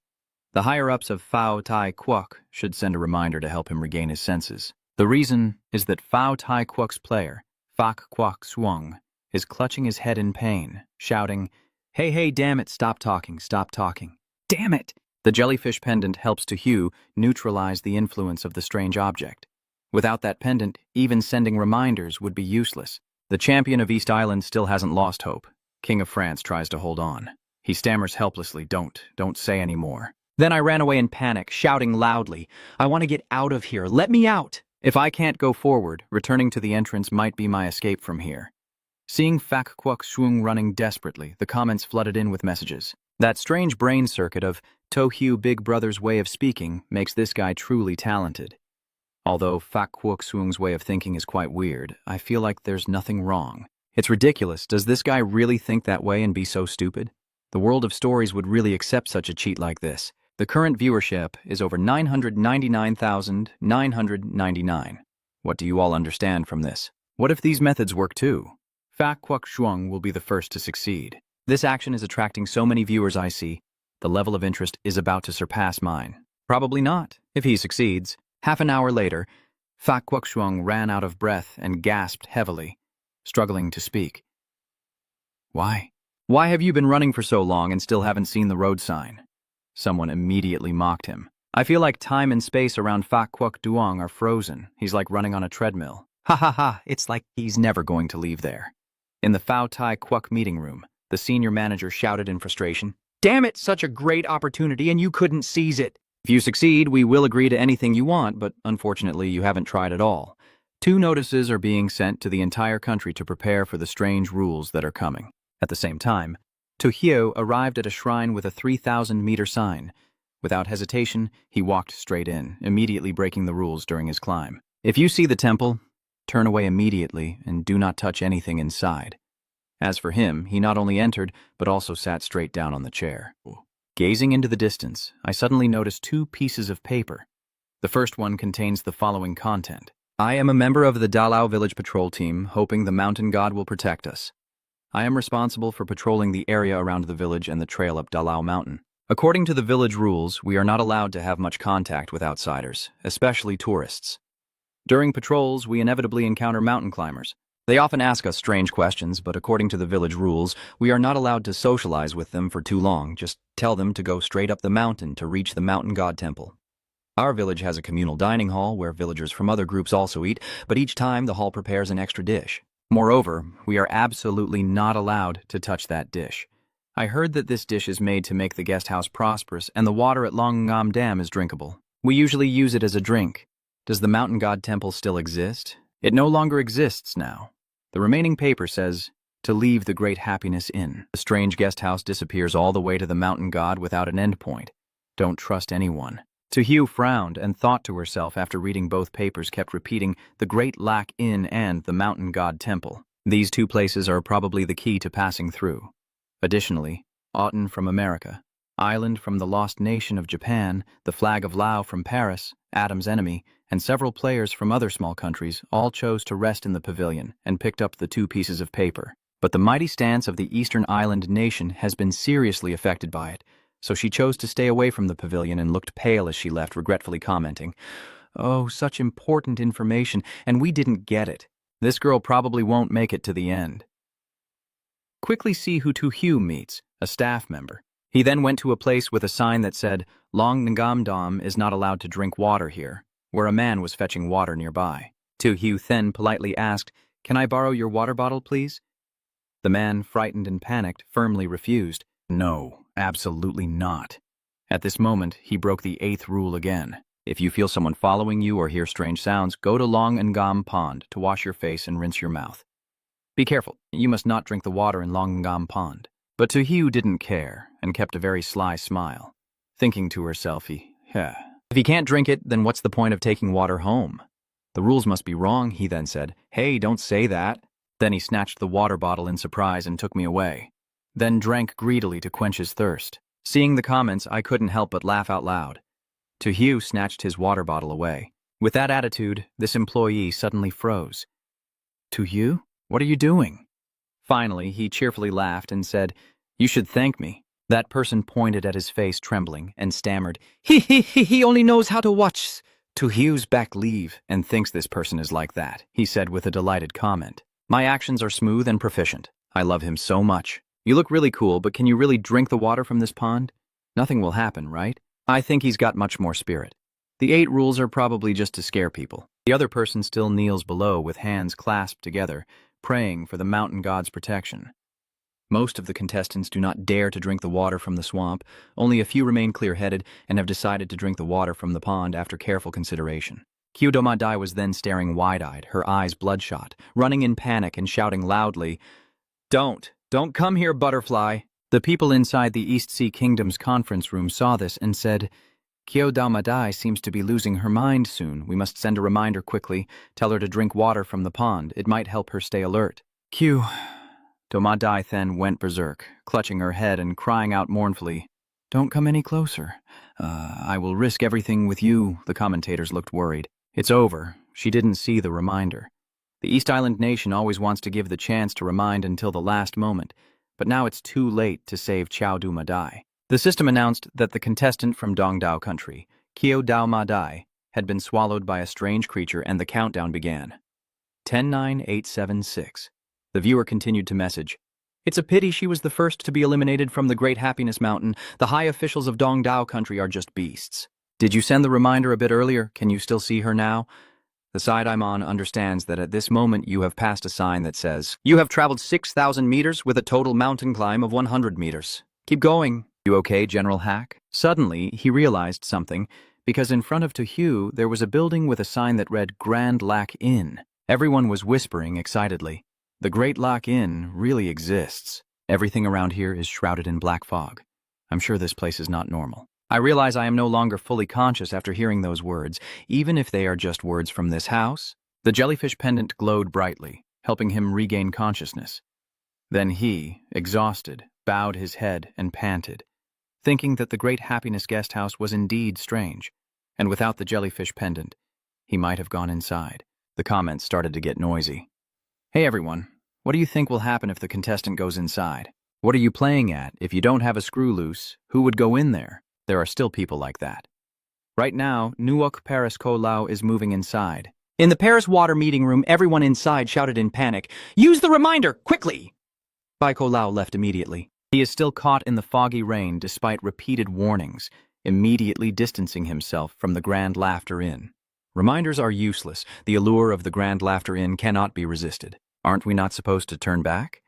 The higher-ups of Phao Tai Quoc should send a reminder to help him regain his senses. The reason is that Phao Tai Quoc's player, Phak Quoc Swung, is clutching his head in pain, shouting, Hey, damn it, stop talking. Damn it! The jellyfish pendant helps Tojo neutralize the influence of the strange object. Without that pendant, even sending reminders would be useless. The champion of East Island still hasn't lost hope. King of France tries to hold on. He stammers helplessly, don't say any more. Then I ran away in panic, shouting loudly, I want to get out of here, let me out! If I can't go forward, returning to the entrance might be my escape from here. Seeing Phak Quoc Swung running desperately, the comments flooded in with messages. That strange brain circuit of Tojo Big Brother's way of speaking makes this guy truly talented. Although Phak Quoc Swung's way of thinking is quite weird, I feel like there's nothing wrong. It's ridiculous. Does this guy really think that way and be so stupid? The world of stories would really accept such a cheat like this. The current viewership is over 999,999. What do you all understand from this? What if these methods work too? Phak Quoc Swung will be the first to succeed. This action is attracting so many viewers I see. The level of interest is about to surpass mine. Probably not, if he succeeds. Half an hour later, Phak Quoc Swung ran out of breath and gasped heavily, struggling to speak. Why? Why have you been running for so long and still haven't seen the road sign? Someone immediately mocked him. I feel like time and space around Phak Quoc Duong are frozen. He's like running on a treadmill. Ha, it's like he's never going to leave there. In the Phao Tai Quoc meeting room, the senior manager shouted in frustration, Damn it, such a great opportunity and you couldn't seize it. If you succeed, we will agree to anything you want, but unfortunately you haven't tried at all. 2 notices are being sent to the entire country to prepare for the strange rules that are coming. At the same time, Tojo arrived at a shrine with a 3,000-meter sign. Without hesitation, he walked straight in, immediately breaking the rules during his climb. If you see the temple, turn away immediately and do not touch anything inside. As for him, he not only entered, but also sat straight down on the chair. Gazing into the distance, I suddenly noticed 2 pieces of paper. The first one contains the following content. I am a member of the Dalao Village Patrol Team, hoping the mountain god will protect us. I am responsible for patrolling the area around the village and the trail up Dalao Mountain. According to the village rules, we are not allowed to have much contact with outsiders, especially tourists. During patrols, we inevitably encounter mountain climbers. They often ask us strange questions, but according to the village rules, we are not allowed to socialize with them for too long. Just tell them to go straight up the mountain to reach the mountain god temple. Our village has a communal dining hall where villagers from other groups also eat, but each time the hall prepares an extra dish. Moreover, we are absolutely not allowed to touch that dish. I heard that this dish is made to make the guest house prosperous, and the water at Longngam Dam is drinkable. We usually use it as a drink. Does the mountain god temple still exist? It no longer exists now. The remaining paper says, to leave the great happiness inn. The strange guest house disappears all the way to the mountain god without an endpoint. Don't trust anyone. Tojo frowned and thought to herself after reading both papers, kept repeating the Great Lac Inn and the Mountain God Temple. These two places are probably the key to passing through. Additionally, Autumn from America, Island from the Lost Nation of Japan, the Flag of Lao from Paris, Adam's enemy, and several players from other small countries all chose to rest in the pavilion and picked up the two pieces of paper. But the mighty stance of the Eastern Island nation has been seriously affected by it, so she chose to stay away from the pavilion and looked pale as she left, regretfully commenting, "Oh, such important information, and we didn't get it. This girl probably won't make it to the end." Quickly see who Tojo meets, a staff member. He then went to a place with a sign that said, Longngam Dam is not allowed to drink water here, where a man was fetching water nearby. Tojo then politely asked, "Can I borrow your water bottle, please?" The man, frightened and panicked, firmly refused. No, absolutely not. At this moment, he broke the 8th rule again. If you feel someone following you or hear strange sounds, go to Longngam Pond to wash your face and rinse your mouth. Be careful, you must not drink the water in Longngam Pond. But Tojo didn't care and kept a very sly smile, thinking to herself, if he can't drink it, then what's the point of taking water home? The rules must be wrong, he then said. Hey, don't say that. Then he snatched the water bottle in surprise and took me away. Then drank greedily to quench his thirst. Seeing the comments, I couldn't help but laugh out loud. Tojo snatched his water bottle away. With that attitude, this employee suddenly froze. Tojo, what are you doing? Finally, he cheerfully laughed and said, "You should thank me." That person pointed at his face, trembling, and stammered, He only knows how to watch Tojo's back leave and thinks this person is like that," he said with a delighted comment. "My actions are smooth and proficient. I love him so much. You look really cool, but can you really drink the water from this pond? Nothing will happen, right? I think he's got much more spirit. The 8 rules are probably just to scare people." The other person still kneels below with hands clasped together, praying for the mountain god's protection. Most of the contestants do not dare to drink the water from the swamp. Only a few remain clear-headed and have decided to drink the water from the pond after careful consideration. Kyodoma-dai was then staring wide-eyed, her eyes bloodshot, running in panic and shouting loudly, Don't come here, butterfly." The people inside the East Sea Kingdom's conference room saw this and said, Kyodoma-dai seems to be losing her mind soon. We must send a reminder quickly. Tell her to drink water from the pond. It might help her stay alert. Kyodoma-dai then went berserk, clutching her head and crying out mournfully, "Don't come any closer. I will risk everything with you." The commentators looked worried. It's over. She didn't see the reminder. The East Island nation always wants to give the chance to remind until the last moment, but now it's too late to save Kyodoma-dai. The system announced that the contestant from Dongdao country, Kyodoma-dai, had been swallowed by a strange creature, and the countdown began. 10-9-8-7-6. The viewer continued to message, "It's a pity she was the first to be eliminated from the Great Happiness Mountain. The high officials of Dongdao country are just beasts. Did you send the reminder a bit earlier? Can you still see her now? The side I'm on understands that at this moment you have passed a sign that says, you have traveled 6,000 meters with a total mountain climb of 100 meters. Keep going. You okay, General Hack?" Suddenly, he realized something, because in front of Tojo there was a building with a sign that read Grand Lac Inn. Everyone was whispering excitedly. The Great Lac Inn really exists. Everything around here is shrouded in black fog. I'm sure this place is not normal. I realize I am no longer fully conscious after hearing those words, even if they are just words from this house. The jellyfish pendant glowed brightly, helping him regain consciousness. Then he, exhausted, bowed his head and panted, thinking that the Great Happiness Guest House was indeed strange, and without the jellyfish pendant, he might have gone inside. The comments started to get noisy. "Hey everyone, what do you think will happen if the contestant goes inside? What are you playing at? If you don't have a screw loose, who would go in there? There are still people like that. Right now, Nuok Paris Ko Lao is moving inside. In the Paris Water meeting room, everyone inside shouted in panic, "Use the reminder, quickly!" Bai Ko Lao left immediately. He is still caught in the foggy rain despite repeated warnings, immediately distancing himself from the Grand Laughter Inn. Reminders are useless. The allure of the Grand Laughter Inn cannot be resisted. Aren't we not supposed to turn back?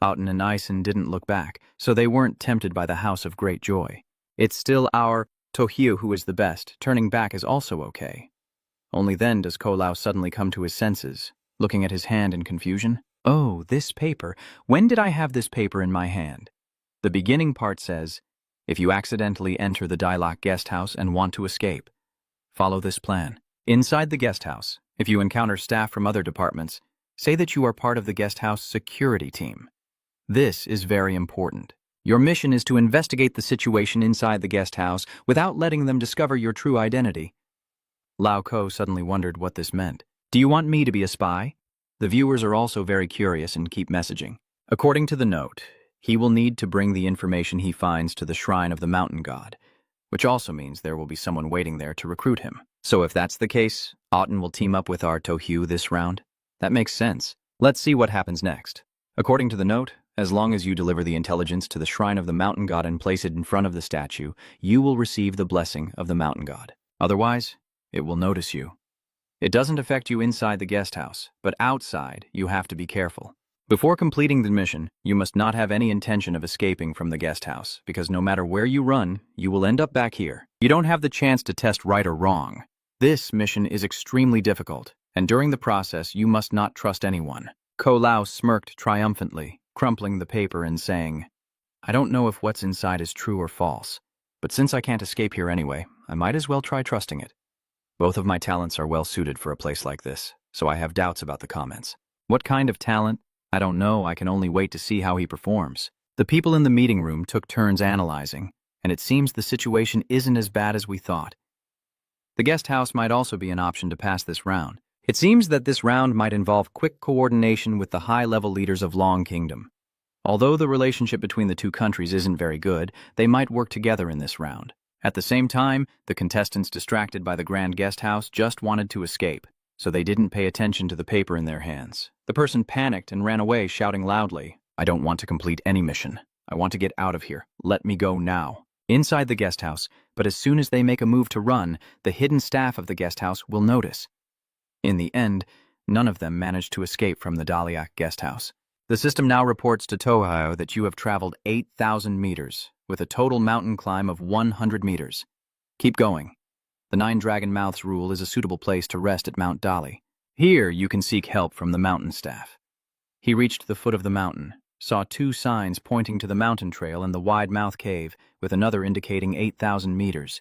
Outen and Ison didn't look back, so they weren't tempted by the House of Great Joy. It's still our Tojo who is the best. Turning back is also okay. Only then does Ko Lao suddenly come to his senses, looking at his hand in confusion. Oh, this paper. When did I have this paper in my hand? The beginning part says, if you accidentally enter the Dialogue guest house and want to escape, follow this plan. Inside the guest house, if you encounter staff from other departments, say that you are part of the guest house security team. This is very important. Your mission is to investigate the situation inside the guest house without letting them discover your true identity. Lao Ko suddenly wondered what this meant. Do you want me to be a spy? The viewers are also very curious and keep messaging. According to the note, he will need to bring the information he finds to the shrine of the mountain god, which also means there will be someone waiting there to recruit him. So if that's the case, Otten will team up with our Tojo this round? That makes sense. Let's see what happens next. According to the note, as long as you deliver the intelligence to the shrine of the mountain god and place it in front of the statue, you will receive the blessing of the mountain god. Otherwise, it will notice you. It doesn't affect you inside the guest house, but outside, you have to be careful. Before completing the mission, you must not have any intention of escaping from the guest house, because no matter where you run, you will end up back here. You don't have the chance to test right or wrong. This mission is extremely difficult, and during the process, you must not trust anyone. Ko Lao smirked triumphantly, crumpling the paper and saying, I don't know if what's inside is true or false, but since I can't escape here anyway, I might as well try trusting it. Both of my talents are well suited for a place like this, so I have doubts about the comments. What kind of talent? I don't know. I can only wait to see how he performs. The people in the meeting room took turns analyzing, and it seems the situation isn't as bad as we thought. The guest house might also be an option to pass this round. It seems that this round might involve quick coordination with the high-level leaders of Long Kingdom. Although the relationship between the two countries isn't very good, they might work together in this round. At the same time, the contestants distracted by the Grand Guest House just wanted to escape, so they didn't pay attention to the paper in their hands. The person panicked and ran away, shouting loudly, I don't want to complete any mission. I want to get out of here. Let me go now. Inside the guest house, but as soon as they make a move to run, the hidden staff of the guest house will notice. In the end, none of them managed to escape from the Daliak guest house. The system now reports to Tojo that you have traveled 8,000 meters, with a total mountain climb of 100 meters. Keep going. The 9 Dragon Mouths rule is a suitable place to rest at Mount Dali. Here you can seek help from the mountain staff. He reached the foot of the mountain, saw 2 signs pointing to the mountain trail and the wide mouth cave, with another indicating 8,000 meters.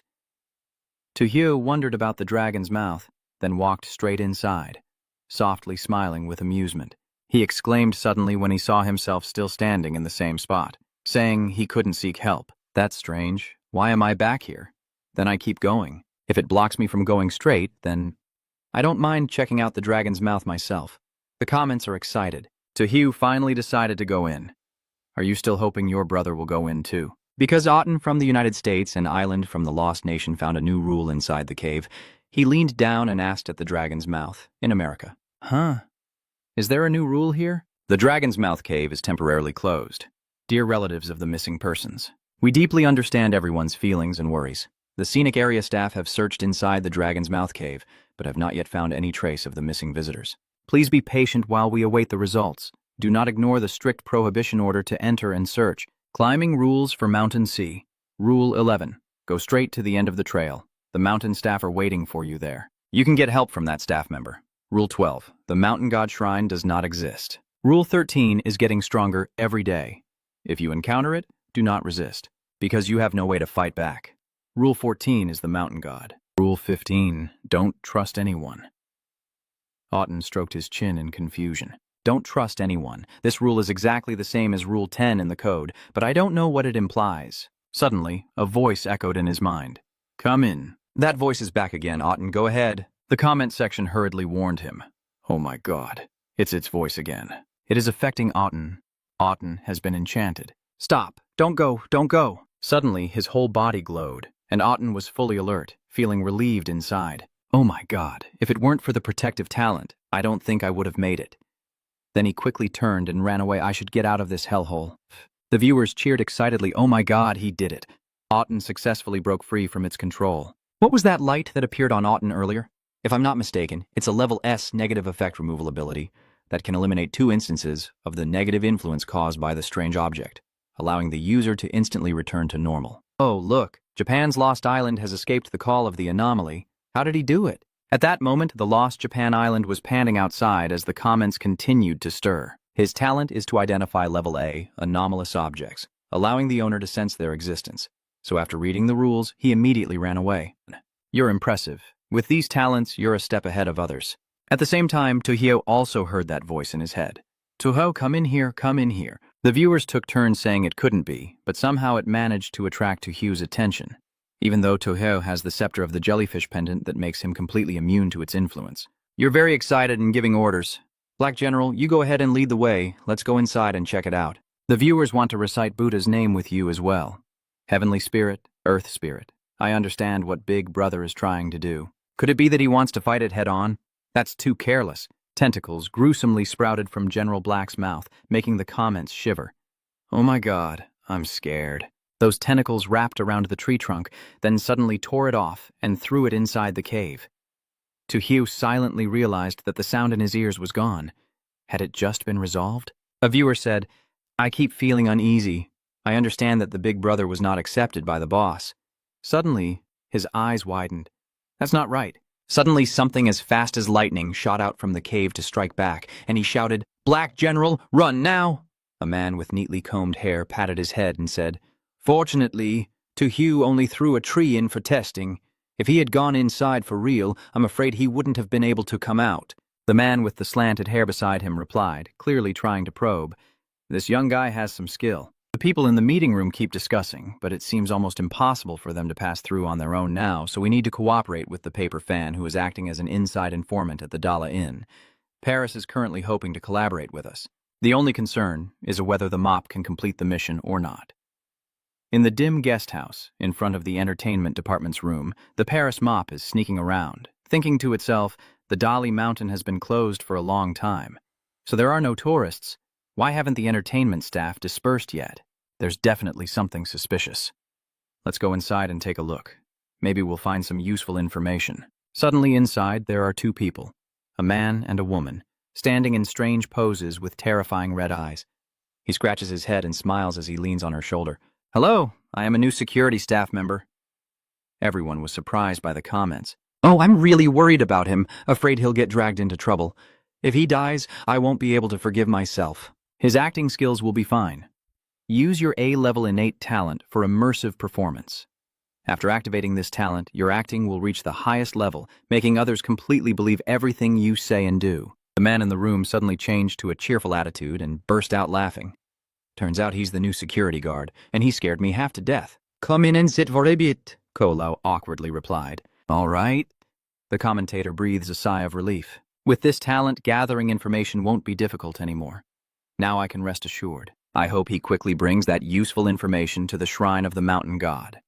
Tojo wondered about the dragon's mouth, then walked straight inside, softly smiling with amusement. He exclaimed suddenly when he saw himself still standing in the same spot, saying he couldn't seek help. That's strange. Why am I back here? Then I keep going. If it blocks me from going straight, then I don't mind checking out the dragon's mouth myself. The comments are excited. Tojo finally decided to go in. Are you still hoping your brother will go in too? Because Otten from the United States and Island from the Lost Nation found a new rule inside the cave, he leaned down and asked at the dragon's mouth, in America. Huh? Is there a new rule here? The dragon's mouth cave is temporarily closed. Dear relatives of the missing persons, we deeply understand everyone's feelings and worries. The scenic area staff have searched inside the dragon's mouth cave, but have not yet found any trace of the missing visitors. Please be patient while we await the results. Do not ignore the strict prohibition order to enter and search. Climbing rules for Mountain Sea. Rule 11. Go straight to the end of the trail. The mountain staff are waiting for you there. You can get help from that staff member. Rule 12. The mountain god shrine does not exist. Rule 13 is getting stronger every day. If you encounter it, do not resist, because you have no way to fight back. Rule 14 is the mountain god. Rule 15. Don't trust anyone. Otten stroked his chin in confusion. Don't trust anyone. This rule is exactly the same as Rule 10 in the code, but I don't know what it implies. Suddenly, a voice echoed in his mind. Come in. That voice is back again, Otten. Go ahead. The comment section hurriedly warned him. Oh my God. It's its voice again. It is affecting Otten. Auden has been enchanted. Stop! Don't go! Don't go! Suddenly, his whole body glowed, and Auden was fully alert, feeling relieved inside. Oh my God, if it weren't for the protective talent, I don't think I would have made it. Then he quickly turned and ran away. I should get out of this hellhole. The viewers cheered excitedly. Oh my God, he did it. Auden successfully broke free from its control. What was that light that appeared on Auden earlier? If I'm not mistaken, it's a level S negative effect removal ability that can eliminate 2 instances of the negative influence caused by the strange object, allowing the user to instantly return to normal. Oh, look, Japan's lost island has escaped the call of the anomaly. How did he do it? At that moment, the lost Japan island was panting outside as the comments continued to stir. His talent is to identify level A, anomalous objects, allowing the owner to sense their existence. So after reading the rules, he immediately ran away. You're impressive. With these talents, you're a step ahead of others. At the same time, Tojo also heard that voice in his head. Tojo, come in here, come in here. The viewers took turns saying it couldn't be, but somehow it managed to attract Tojo's attention, even though Tojo has the scepter of the jellyfish pendant that makes him completely immune to its influence. You're very excited and giving orders. Black General, you go ahead and lead the way. Let's go inside and check it out. The viewers want to recite Buddha's name with you as well. Heavenly Spirit, Earth Spirit. I understand what Big Brother is trying to do. Could it be that he wants to fight it head-on? That's too careless. Tentacles gruesomely sprouted from General Black's mouth, making the comments shiver. Oh my God, I'm scared. Those tentacles wrapped around the tree trunk, then suddenly tore it off and threw it inside the cave. Tojo silently realized that the sound in his ears was gone. Had it just been resolved? A viewer said, I keep feeling uneasy. I understand that the Big Brother was not accepted by the boss. Suddenly, his eyes widened. That's not right. Suddenly, something as fast as lightning shot out from the cave to strike back, and he shouted, Black General, run now! A man with neatly combed hair patted his head and said, Fortunately, Tojo only threw a tree in for testing. If he had gone inside for real, I'm afraid he wouldn't have been able to come out. The man with the slanted hair beside him replied, clearly trying to probe. This young guy has some skill. The people in the meeting room keep discussing, but it seems almost impossible for them to pass through on their own now, so we need to cooperate with the paper fan who is acting as an inside informant at the Dala Inn. Paris is currently hoping to collaborate with us. The only concern is whether the mop can complete the mission or not. In the dim guest house, in front of the entertainment department's room, the Paris mop is sneaking around, thinking to itself, the Dali Mountain has been closed for a long time. So there are no tourists. Why haven't the entertainment staff dispersed yet? There's definitely something suspicious. Let's go inside and take a look. Maybe we'll find some useful information. Suddenly inside, there are 2 people, a man and a woman, standing in strange poses with terrifying red eyes. He scratches his head and smiles as he leans on her shoulder. Hello, I am a new security staff member. Everyone was surprised by the comments. Oh, I'm really worried about him, afraid he'll get dragged into trouble. If he dies, I won't be able to forgive myself. His acting skills will be fine. Use your A-level innate talent for immersive performance. After activating this talent, your acting will reach the highest level, making others completely believe everything you say and do. The man in the room suddenly changed to a cheerful attitude and burst out laughing. Turns out he's the new security guard, and he scared me half to death. Come in and sit for a bit, Kolo awkwardly replied. All right. The commentator breathes a sigh of relief. With this talent, gathering information won't be difficult anymore. Now I can rest assured. I hope he quickly brings that useful information to the shrine of the mountain god.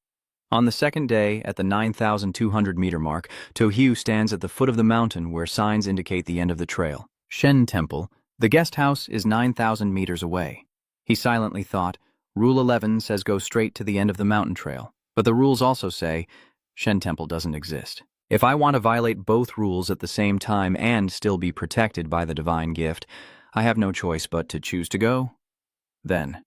On the second day, at the 9,200-meter mark, Tojo stands at the foot of the mountain where signs indicate the end of the trail. Shen Temple, the guest house, is 9,000 meters away. He silently thought, Rule 11 says go straight to the end of the mountain trail, but the rules also say Shen Temple doesn't exist. If I want to violate both rules at the same time and still be protected by the divine gift, I have no choice but to choose to go. Then,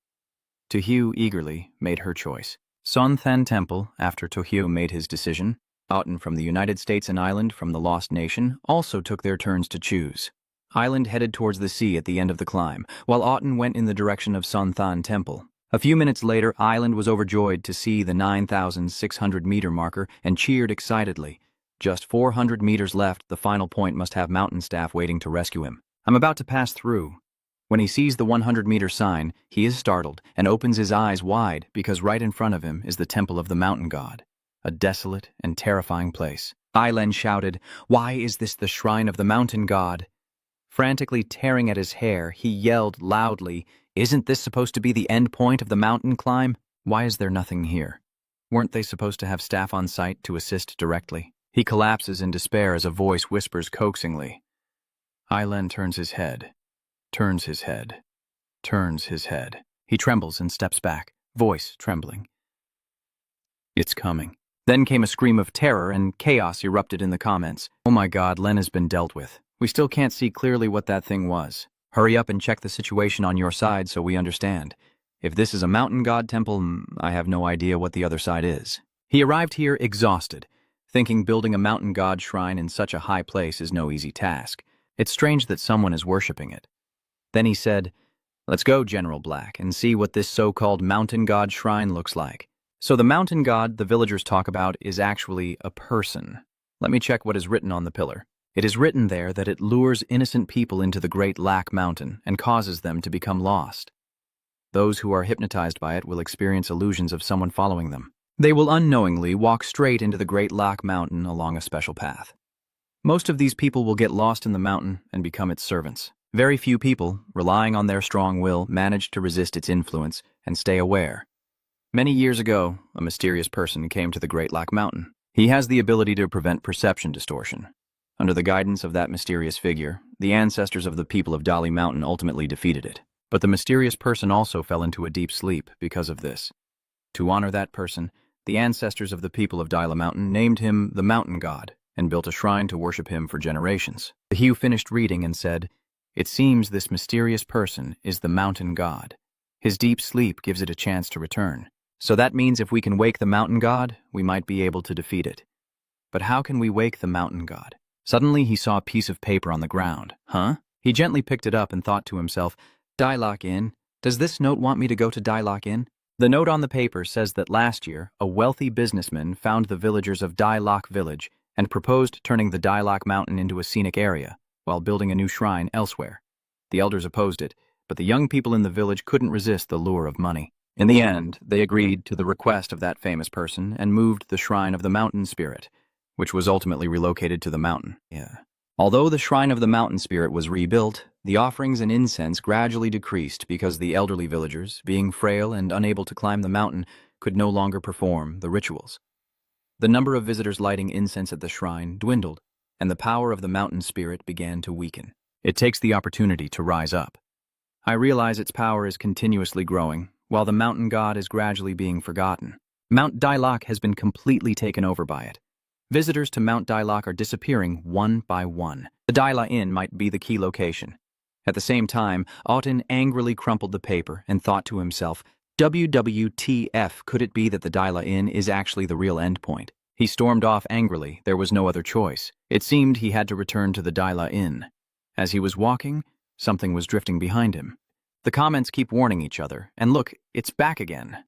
Tojo eagerly made her choice. Son Than Temple, after Tojo made his decision, Auden from the United States and Island from the Lost Nation also took their turns to choose. Island headed towards the sea at the end of the climb, while Auden went in the direction of Son Than Temple. A few minutes later, Island was overjoyed to see the 9,600-meter marker and cheered excitedly. Just 400 meters left, the final point must have mountain staff waiting to rescue him. I'm about to pass through. When he sees the 100-meter sign, he is startled and opens his eyes wide because right in front of him is the temple of the mountain god, a desolate and terrifying place. Island shouted, "Why is this the shrine of the mountain god?" Frantically tearing at his hair, he yelled loudly, Isn't this supposed to be the end point of the mountain climb? Why is there nothing here? Weren't they supposed to have staff on site to assist directly? He collapses in despair as a voice whispers coaxingly. Ailen turns his head, turns his head, turns his head. He trembles and steps back, voice trembling. It's coming. Then came a scream of terror and chaos erupted in the comments. Oh my God, Len has been dealt with. We still can't see clearly what that thing was. Hurry up and check the situation on your side so we understand. If this is a mountain god temple, I have no idea what the other side is. He arrived here exhausted, thinking building a mountain god shrine in such a high place is no easy task. It's strange that someone is worshipping it. Then he said, "Let's go, General Black, and see what this so-called mountain god shrine looks like." So the mountain god the villagers talk about is actually a person. Let me check what is written on the pillar. It is written there that it lures innocent people into the Great Lac Mountain and causes them to become lost. Those who are hypnotized by it will experience illusions of someone following them. They will unknowingly walk straight into the Great Lac Mountain along a special path. Most of these people will get lost in the mountain and become its servants. Very few people, relying on their strong will, manage to resist its influence and stay aware. Many years ago, a mysterious person came to the Great Lac Mountain. He has the ability to prevent perception distortion. Under the guidance of that mysterious figure, the ancestors of the people of Dali Mountain ultimately defeated it. But the mysterious person also fell into a deep sleep because of this. To honor that person, the ancestors of the people of Dali Mountain named him the Mountain God and built a shrine to worship him for generations. Hugh finished reading and said, "It seems this mysterious person is the Mountain God. His deep sleep gives it a chance to return. So that means if we can wake the Mountain God, we might be able to defeat it. But how can we wake the Mountain God?" Suddenly he saw a piece of paper on the ground. Huh? He gently picked it up and thought to himself, "Dialogue Inn? Does this note want me to go to Dialogue Inn?" The note on the paper says that last year, a wealthy businessman found the villagers of Dialogue Village and proposed turning the Dialogue Mountain into a scenic area while building a new shrine elsewhere. The elders opposed it, but the young people in the village couldn't resist the lure of money. In the end, they agreed to the request of that famous person and moved the shrine of the mountain spirit, which was ultimately relocated to the mountain. Although the shrine of the mountain spirit was rebuilt, the offerings and incense gradually decreased because the elderly villagers, being frail and unable to climb the mountain, could no longer perform the rituals. The number of visitors lighting incense at the shrine dwindled, and the power of the mountain spirit began to weaken. It takes the opportunity to rise up. I realize its power is continuously growing, while the mountain god is gradually being forgotten. Mount Dialogue has been completely taken over by it. Visitors to Mount Dialogue are disappearing one by one. The Daila Inn might be the key location. At the same time, Auten angrily crumpled the paper and thought to himself, WWTF, could it be that the Daila Inn is actually the real endpoint? He stormed off angrily. There was no other choice. It seemed he had to return to the Daila Inn. As he was walking, something was drifting behind him. The comments keep warning each other, and look, it's back again.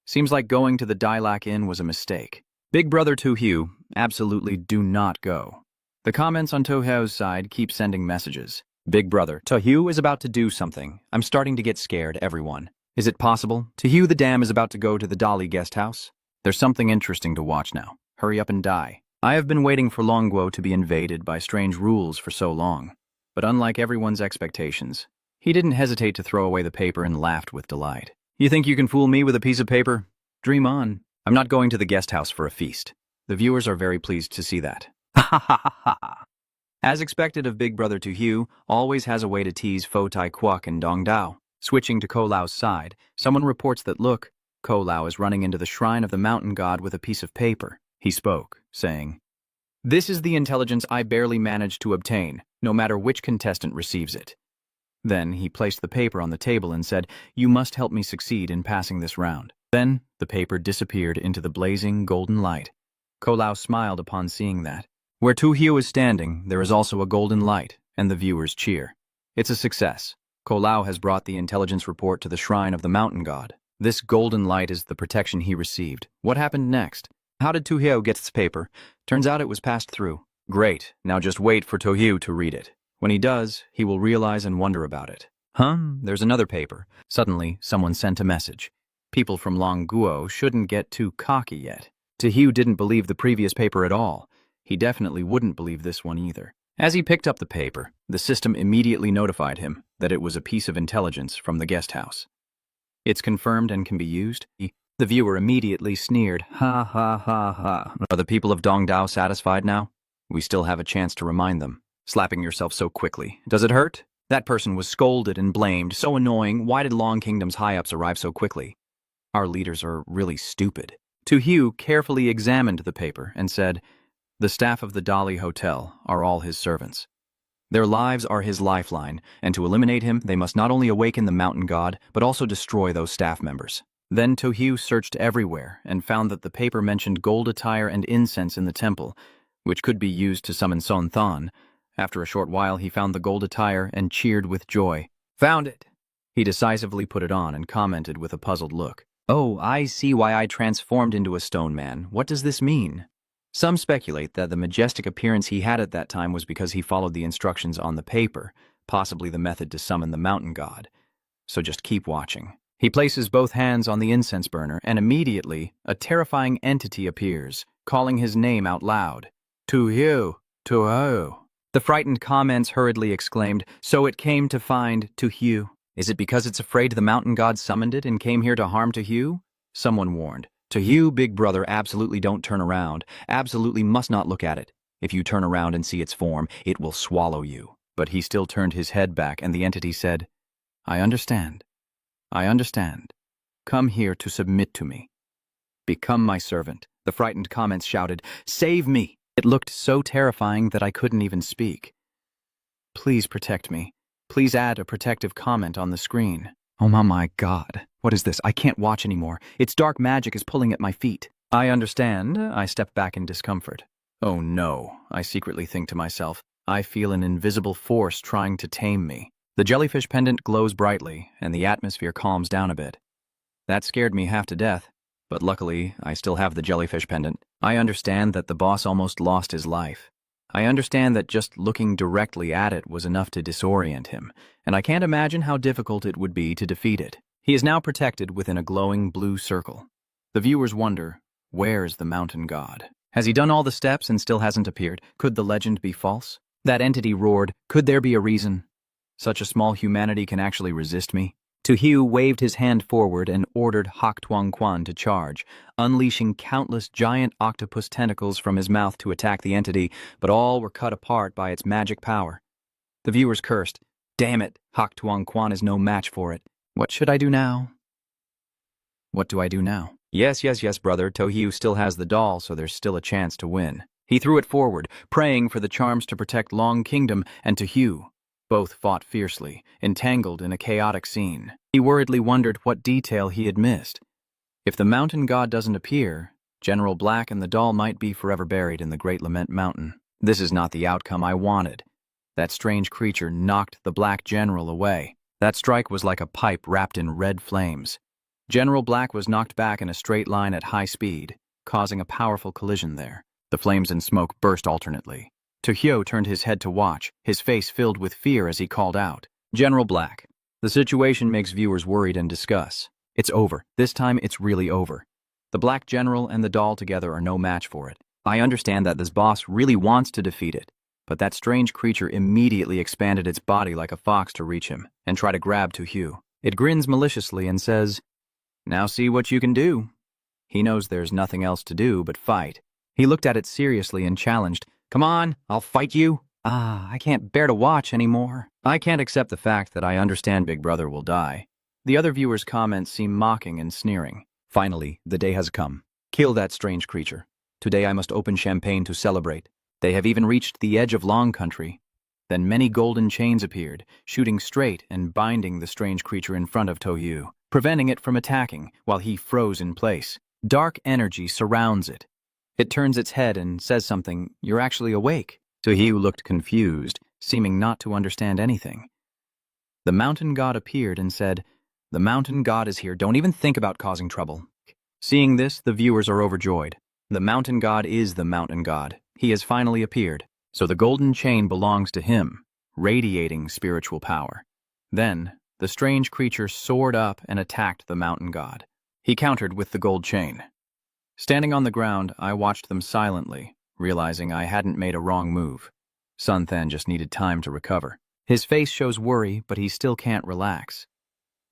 Seems like going to the Dialogue Inn was a mistake. Big Brother Tojo, absolutely do not go. The comments on Tojo's side keep sending messages. Big Brother, Tojo is about to do something. I'm starting to get scared, everyone. Is it possible? Tojo the Dam is about to go to the Dali guest house? There's something interesting to watch now. Hurry up and die. I have been waiting for Longguo to be invaded by strange rules for so long. But unlike everyone's expectations, he didn't hesitate to throw away the paper and laughed with delight. You think you can fool me with a piece of paper? Dream on. I'm not going to the guest house for a feast. The viewers are very pleased to see that. Ha ha ha ha. As expected of Big Brother Tojo, always has a way to tease Fo Tai Quoc and Dong Dao. Switching to Ko Lao's side, someone reports that look, Ko Lao is running into the shrine of the mountain god with a piece of paper. He spoke, saying, "This is the intelligence I barely managed to obtain, no matter which contestant receives it." Then he placed the paper on the table and said, "You must help me succeed in passing this round." Then the paper disappeared into the blazing golden light. Ko Lao smiled upon seeing that. Where Tojo is standing, there is also a golden light, and the viewers cheer. It's a success. Ko Lao has brought the intelligence report to the shrine of the mountain god. This golden light is the protection he received. What happened next? How did Tojo get this paper? Turns out it was passed through. Great, now just wait for Tojo to read it. When he does, he will realize and wonder about it. There's another paper. Suddenly, someone sent a message. People from Longguo shouldn't get too cocky yet. Tojo didn't believe the previous paper at all. He definitely wouldn't believe this one either. As he picked up the paper, the system immediately notified him that it was a piece of intelligence from the guest house. It's confirmed and can be used. The viewer immediately sneered, "Ha ha ha ha." Are the people of Dongdao satisfied now? We still have a chance to remind them. Slapping yourself so quickly. Does it hurt? That person was scolded and blamed. So annoying. Why did Long Kingdom's high-ups arrive so quickly? Our leaders are really stupid. Tojo carefully examined the paper and said, "The staff of the Dali Hotel are all his servants. Their lives are his lifeline, and to eliminate him, they must not only awaken the mountain god, but also destroy those staff members." Then Tojo searched everywhere and found that the paper mentioned gold attire and incense in the temple, which could be used to summon Son Than. After a short while, he found the gold attire and cheered with joy. "Found it!" He decisively put it on and commented with a puzzled look. "Oh, I see why I transformed into a stone man. What does this mean?" Some speculate that the majestic appearance he had at that time was because he followed the instructions on the paper, possibly the method to summon the mountain god. So just keep watching. He places both hands on the incense burner, and immediately a terrifying entity appears, calling his name out loud. "Tojo, Tojo." The frightened comments hurriedly exclaimed, "So it came to find Tojo. Is it because it's afraid the mountain god summoned it and came here to harm Tojo?" Someone warned, "Tojo, big brother, absolutely don't turn around. Absolutely must not look at it. If you turn around and see its form, it will swallow you." But he still turned his head back, and the entity said, "I understand. I understand. Come here to submit to me. Become my servant." The frightened comments shouted, "Save me!" It looked so terrifying that I couldn't even speak. "Please protect me. Please add a protective comment on the screen." Oh my god. What is this? I can't watch anymore. Its dark magic is pulling at my feet. "I understand." I step back in discomfort. "Oh no," I secretly think to myself. I feel an invisible force trying to tame me. The jellyfish pendant glows brightly, and the atmosphere calms down a bit. That scared me half to death, but luckily I still have the jellyfish pendant. I understand that the boss almost lost his life. I understand that just looking directly at it was enough to disorient him, and I can't imagine how difficult it would be to defeat it. He is now protected within a glowing blue circle. The viewers wonder, where is the mountain god? Has he done all the steps and still hasn't appeared? Could the legend be false? That entity roared, "Could there be a reason? Such a small humanity can actually resist me?" Tojo waved his hand forward and ordered Hak Tuang Quan to charge, unleashing countless giant octopus tentacles from his mouth to attack the entity, but all were cut apart by its magic power. The viewers cursed, "Damn it, Hak Tuang Quan is no match for it. What should I do now?" What do I do now? Yes, brother, Tojo still has the doll, so there's still a chance to win. He threw it forward, praying for the charms to protect Long Kingdom and Tojo. Both fought fiercely, entangled in a chaotic scene. He worriedly wondered what detail he had missed. If the mountain god doesn't appear, General Black and the doll might be forever buried in the Great Lament Mountain. This is not the outcome I wanted. That strange creature knocked the Black General away. That strike was like a pipe wrapped in red flames. General Black was knocked back in a straight line at high speed, causing a powerful collision there. The flames and smoke burst alternately. Tojo turned his head to watch, his face filled with fear as he called out, "General Black." The situation makes viewers worried and discuss. It's over. This time it's really over. The Black General and the doll together are no match for it. I understand that this boss really wants to defeat it, but that strange creature immediately expanded its body like a fox to reach him and try to grab Tojo. It grins maliciously and says, "Now see what you can do." He knows there's nothing else to do but fight. He looked at it seriously and challenged, "Come on, I'll fight you." I can't bear to watch anymore. I can't accept the fact that I understand Big Brother will die. The other viewers' comments seem mocking and sneering. Finally, the day has come. Kill that strange creature. Today I must open champagne to celebrate. They have even reached the edge of Long Country. Then many golden chains appeared, shooting straight and binding the strange creature in front of Tojo, preventing it from attacking while he froze in place. Dark energy surrounds it. It turns its head and says something, "You're actually awake." Tojo looked confused, seeming not to understand anything. The mountain god appeared and said, "The mountain god is here. Don't even think about causing trouble." Seeing this, the viewers are overjoyed. The mountain god is the mountain god. He has finally appeared. So the golden chain belongs to him, radiating spiritual power. Then, the strange creature soared up and attacked the mountain god. He countered with the gold chain. Standing on the ground, I watched them silently, realizing I hadn't made a wrong move. Sun Than just needed time to recover. His face shows worry, but he still can't relax.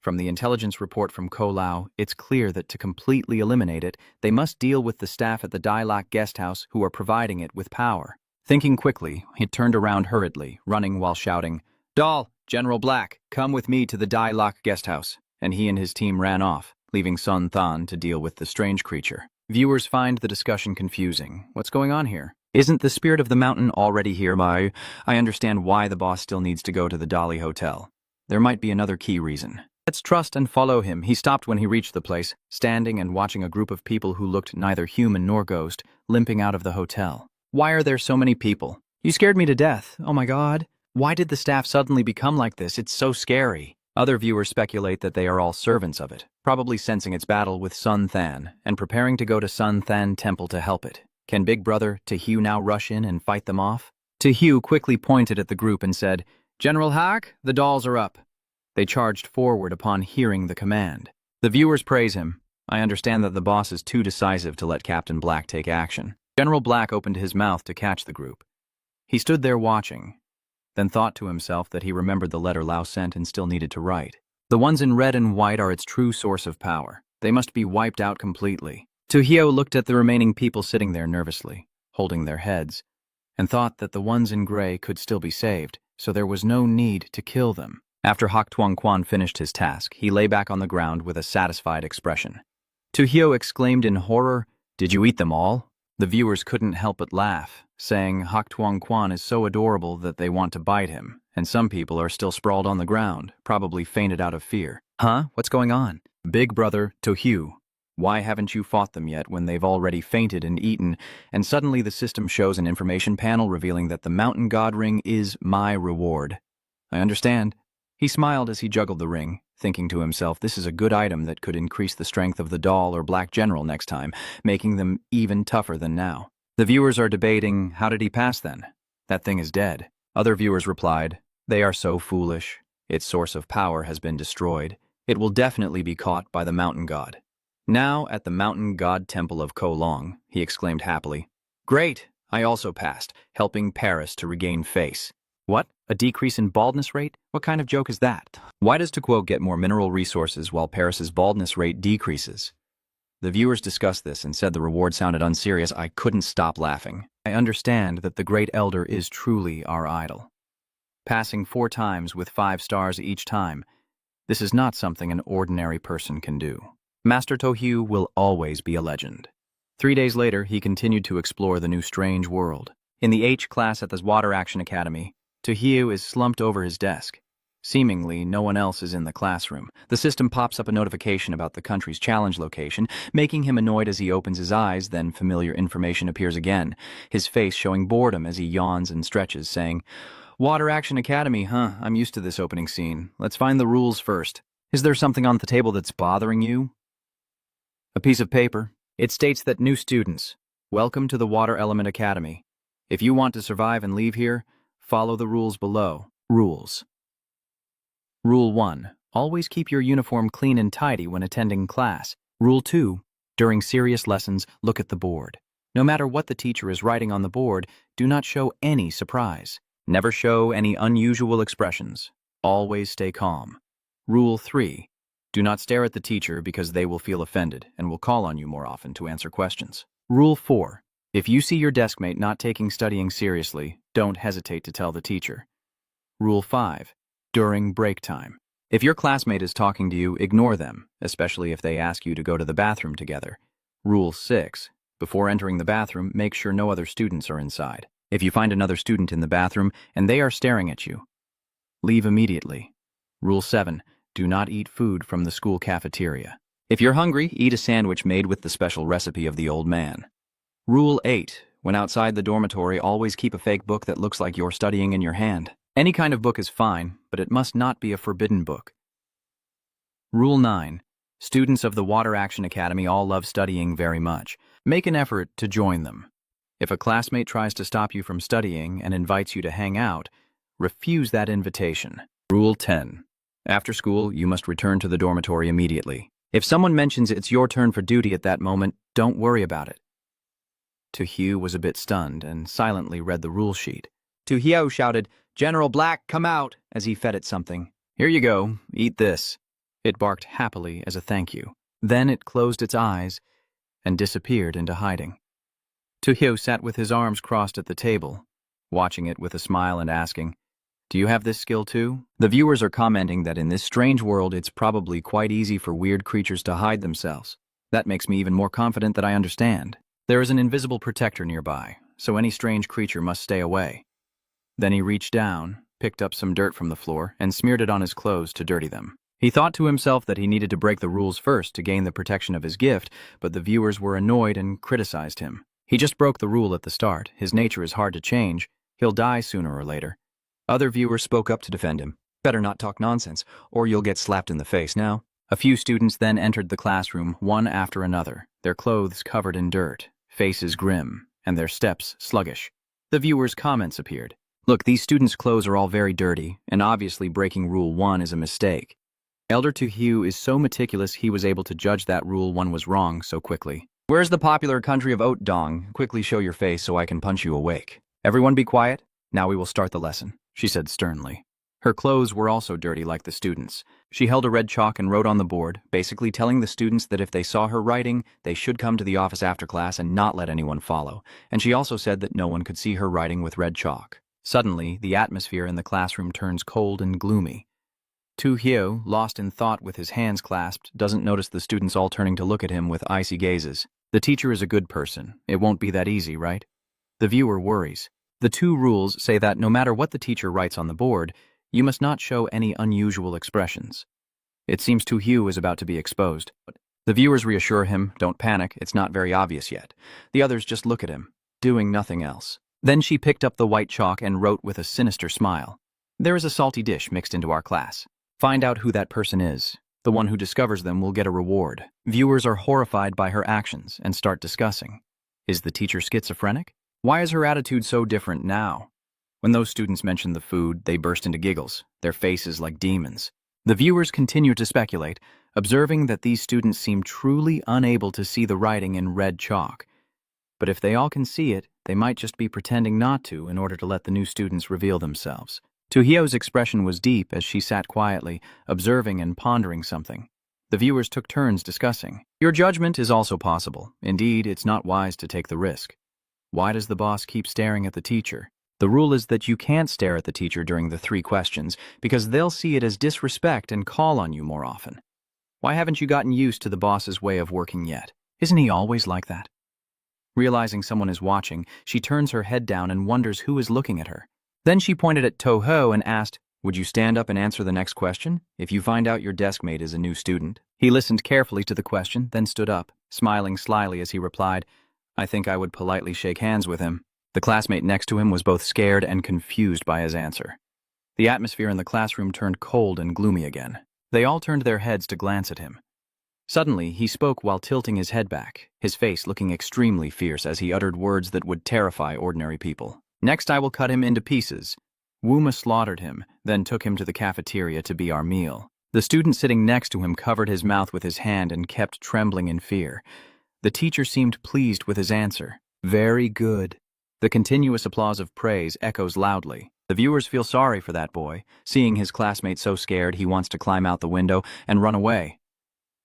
From the intelligence report from Ko Lao, it's clear that to completely eliminate it, they must deal with the staff at the Dai Lak guest house who are providing it with power. Thinking quickly, he turned around hurriedly, running while shouting, "Dahl, General Black, come with me to the Dai Lak guest house." And he and his team ran off, leaving Sun Than to deal with the strange creature. Viewers find the discussion confusing. What's going on here? Isn't the spirit of the mountain already here? I understand why the boss still needs to go to the Dali Hotel. There might be another key reason. Let's trust and follow him. He stopped when he reached the place, standing and watching a group of people who looked neither human nor ghost, limping out of the hotel. Why are there so many people? You scared me to death. Oh my God. Why did the staff suddenly become like this? It's so scary. Other viewers speculate that they are all servants of it, probably sensing its battle with Sun Than and preparing to go to Sun Than Temple to help it. Can Big Brother Tojo now rush in and fight them off? Tojo quickly pointed at the group and said, "General Hak, the dolls are up." They charged forward upon hearing the command. The viewers praise him. I understand that the boss is too decisive to let Captain Black take action. General Black opened his mouth to catch the group. He stood there watching, then thought to himself that he remembered the letter Lao sent and still needed to write. The ones in red and white are its true source of power. They must be wiped out completely. Tojo looked at the remaining people sitting there nervously, holding their heads, and thought that the ones in gray could still be saved, so there was no need to kill them. After Hak Tuang Quan finished his task, he lay back on the ground with a satisfied expression. Tojo exclaimed in horror, "Did you eat them all?" The viewers couldn't help but laugh, saying Hak Tuang Quan is so adorable that they want to bite him, and some people are still sprawled on the ground, probably fainted out of fear. Huh? What's going on? Big Brother Tojo, why haven't you fought them yet when they've already fainted and eaten? And suddenly the system shows an information panel revealing that the Mountain God Ring is my reward. I understand. He smiled as he juggled the ring, thinking to himself, this is a good item that could increase the strength of the doll or Black General next time, making them even tougher than now. The viewers are debating, how did he pass then? That thing is dead. Other viewers replied, they are so foolish. Its source of power has been destroyed. It will definitely be caught by the Mountain God. Now at the Mountain God Temple of Ko Long, he exclaimed happily, "Great! I also passed, helping Paris to regain face." What? A decrease in baldness rate? What kind of joke is that? Why does Tuquo get more mineral resources while Paris's baldness rate decreases? The viewers discussed this and said the reward sounded unserious. I couldn't stop laughing. I understand that the Great Elder is truly our idol. Passing 4 times with 5 stars each time, this is not something an ordinary person can do. Master Tojo will always be a legend. 3 days later, he continued to explore the new strange world. In the H class at the Water Action Academy, Tojo is slumped over his desk. Seemingly, no one else is in the classroom. The system pops up a notification about the country's challenge location, making him annoyed as he opens his eyes, then familiar information appears again, his face showing boredom as he yawns and stretches, saying, "Water Action Academy, huh? I'm used to this opening scene. Let's find the rules first. Is there something on the table that's bothering you?" A piece of paper. It states that new students, welcome to the Water Element Academy. If you want to survive and leave here, follow the rules below. Rules. Rule 1. Always keep your uniform clean and tidy when attending class. Rule 2. During serious lessons, look at the board. No matter what the teacher is writing on the board, do not show any surprise. Never show any unusual expressions. Always stay calm. Rule 3. Do not stare at the teacher because they will feel offended and will call on you more often to answer questions. Rule 4. If you see your deskmate not taking studying seriously, don't hesitate to tell the teacher. Rule 5. During break time. If your classmate is talking to you, ignore them, especially if they ask you to go to the bathroom together. Rule 6. Before entering the bathroom, make sure no other students are inside. If you find another student in the bathroom and they are staring at you, leave immediately. Rule 7. Do not eat food from the school cafeteria. If you're hungry, eat a sandwich made with the special recipe of the old man. Rule 8. When outside the dormitory, always keep a fake book that looks like you're studying in your hand. Any kind of book is fine, but it must not be a forbidden book. Rule 9. Students of the Water Action Academy all love studying very much. Make an effort to join them. If a classmate tries to stop you from studying and invites you to hang out, refuse that invitation. Rule 10. After school, you must return to the dormitory immediately. If someone mentions it's your turn for duty at that moment, don't worry about it. Tojo was a bit stunned and silently read the rule sheet. Tu Hyo shouted, "General Black, come out," as he fed it something. "Here you go, eat this." It barked happily as a thank you. Then it closed its eyes and disappeared into hiding. Tu Hyo sat with his arms crossed at the table, watching it with a smile and asking, "Do you have this skill too?" The viewers are commenting that in this strange world it's probably quite easy for weird creatures to hide themselves. That makes me even more confident that I understand. There is an invisible protector nearby, so any strange creature must stay away. Then he reached down, picked up some dirt from the floor, and smeared it on his clothes to dirty them. He thought to himself that he needed to break the rules first to gain the protection of his gift, but the viewers were annoyed and criticized him. He just broke the rule at the start. His nature is hard to change. He'll die sooner or later. Other viewers spoke up to defend him. "Better not talk nonsense, or you'll get slapped in the face now." A few students then entered the classroom, one after another, their clothes covered in dirt, faces grim, and their steps sluggish. The viewers' comments appeared. "Look, these students' clothes are all very dirty, and obviously breaking Rule 1 is a mistake." Elder Tu Hyo is so meticulous he was able to judge that Rule 1 was wrong so quickly. "Where's the popular country of Oat Dong? Quickly show your face so I can punch you awake." "Everyone be quiet. Now we will start the lesson," she said sternly. Her clothes were also dirty like the students. She held a red chalk and wrote on the board, basically telling the students that if they saw her writing, they should come to the office after class and not let anyone follow. And she also said that no one could see her writing with red chalk. Suddenly, the atmosphere in the classroom turns cold and gloomy. Tu Hyo, lost in thought with his hands clasped, doesn't notice the students all turning to look at him with icy gazes. The teacher is a good person. It won't be that easy, right? The viewer worries. The 2 rules say that no matter what the teacher writes on the board, you must not show any unusual expressions. It seems Tu Hyo is about to be exposed. The viewers reassure him, "Don't panic, it's not very obvious yet." The others just look at him, doing nothing else. Then she picked up the white chalk and wrote with a sinister smile, "There is a salty dish mixed into our class. Find out who that person is. The one who discovers them will get a reward." Viewers are horrified by her actions and start discussing. Is the teacher schizophrenic? Why is her attitude so different now? When those students mentioned the food, they burst into giggles, their faces like demons. The viewers continue to speculate, observing that these students seem truly unable to see the writing in red chalk. But if they all can see it, they might just be pretending not to in order to let the new students reveal themselves. Tu Hyo's expression was deep as she sat quietly, observing and pondering something. The viewers took turns discussing. Your judgment is also possible. Indeed, it's not wise to take the risk. Why does the boss keep staring at the teacher? The rule is that you can't stare at the teacher during the 3 questions because they'll see it as disrespect and call on you more often. Why haven't you gotten used to the boss's way of working yet? Isn't he always like that? Realizing someone is watching, she turns her head down and wonders who is looking at her. Then she pointed at Tojo and asked, "Would you stand up and answer the next question? If you find out your desk mate is a new student." He listened carefully to the question, then stood up, smiling slyly as he replied, "I think I would politely shake hands with him." The classmate next to him was both scared and confused by his answer. The atmosphere in the classroom turned cold and gloomy again. They all turned their heads to glance at him. Suddenly, he spoke while tilting his head back, his face looking extremely fierce as he uttered words that would terrify ordinary people. "Next I will cut him into pieces." Wooma slaughtered him, then took him to the cafeteria to be our meal. The student sitting next to him covered his mouth with his hand and kept trembling in fear. The teacher seemed pleased with his answer. "Very good." The continuous applause of praise echoes loudly. The viewers feel sorry for that boy. Seeing his classmate so scared, he wants to climb out the window and run away.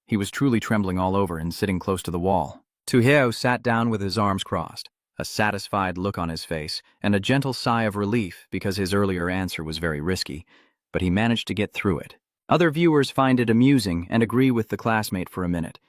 He was truly trembling all over and sitting close to the wall. Tu Hyo sat down with his arms crossed, a satisfied look on his face, and a gentle sigh of relief because his earlier answer was very risky, but he managed to get through it. Other viewers find it amusing and agree with the classmate for a minute,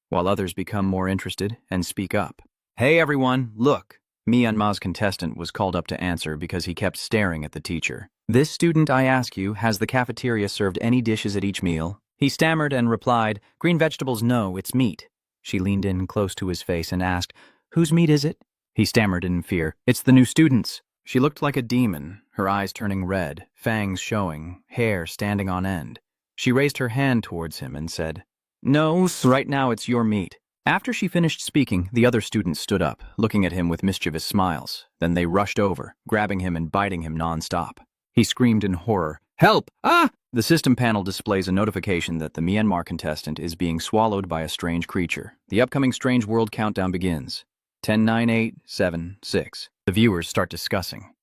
while others become more interested and speak up. "Hey everyone, look!" Myanmar's contestant was called up to answer because he kept staring at the teacher. "This student, I ask you, has the cafeteria served any dishes at each meal?" He stammered and replied, "Green vegetables, no, it's meat." She leaned in close to his face and asked, "Whose meat is it?" He stammered in fear, "It's the new student's." She looked like a demon, her eyes turning red, fangs showing, hair standing on end. She raised her hand towards him and said, "No, right now it's your meat." After she finished speaking, the other students stood up, looking at him with mischievous smiles. Then they rushed over, grabbing him and biting him non-stop. He screamed in horror, "Help! Ah!" The system panel displays a notification that the Myanmar contestant is being swallowed by a strange creature. The upcoming Strange World countdown begins. 10, 9, 8, 7, 6. The viewers start discussing.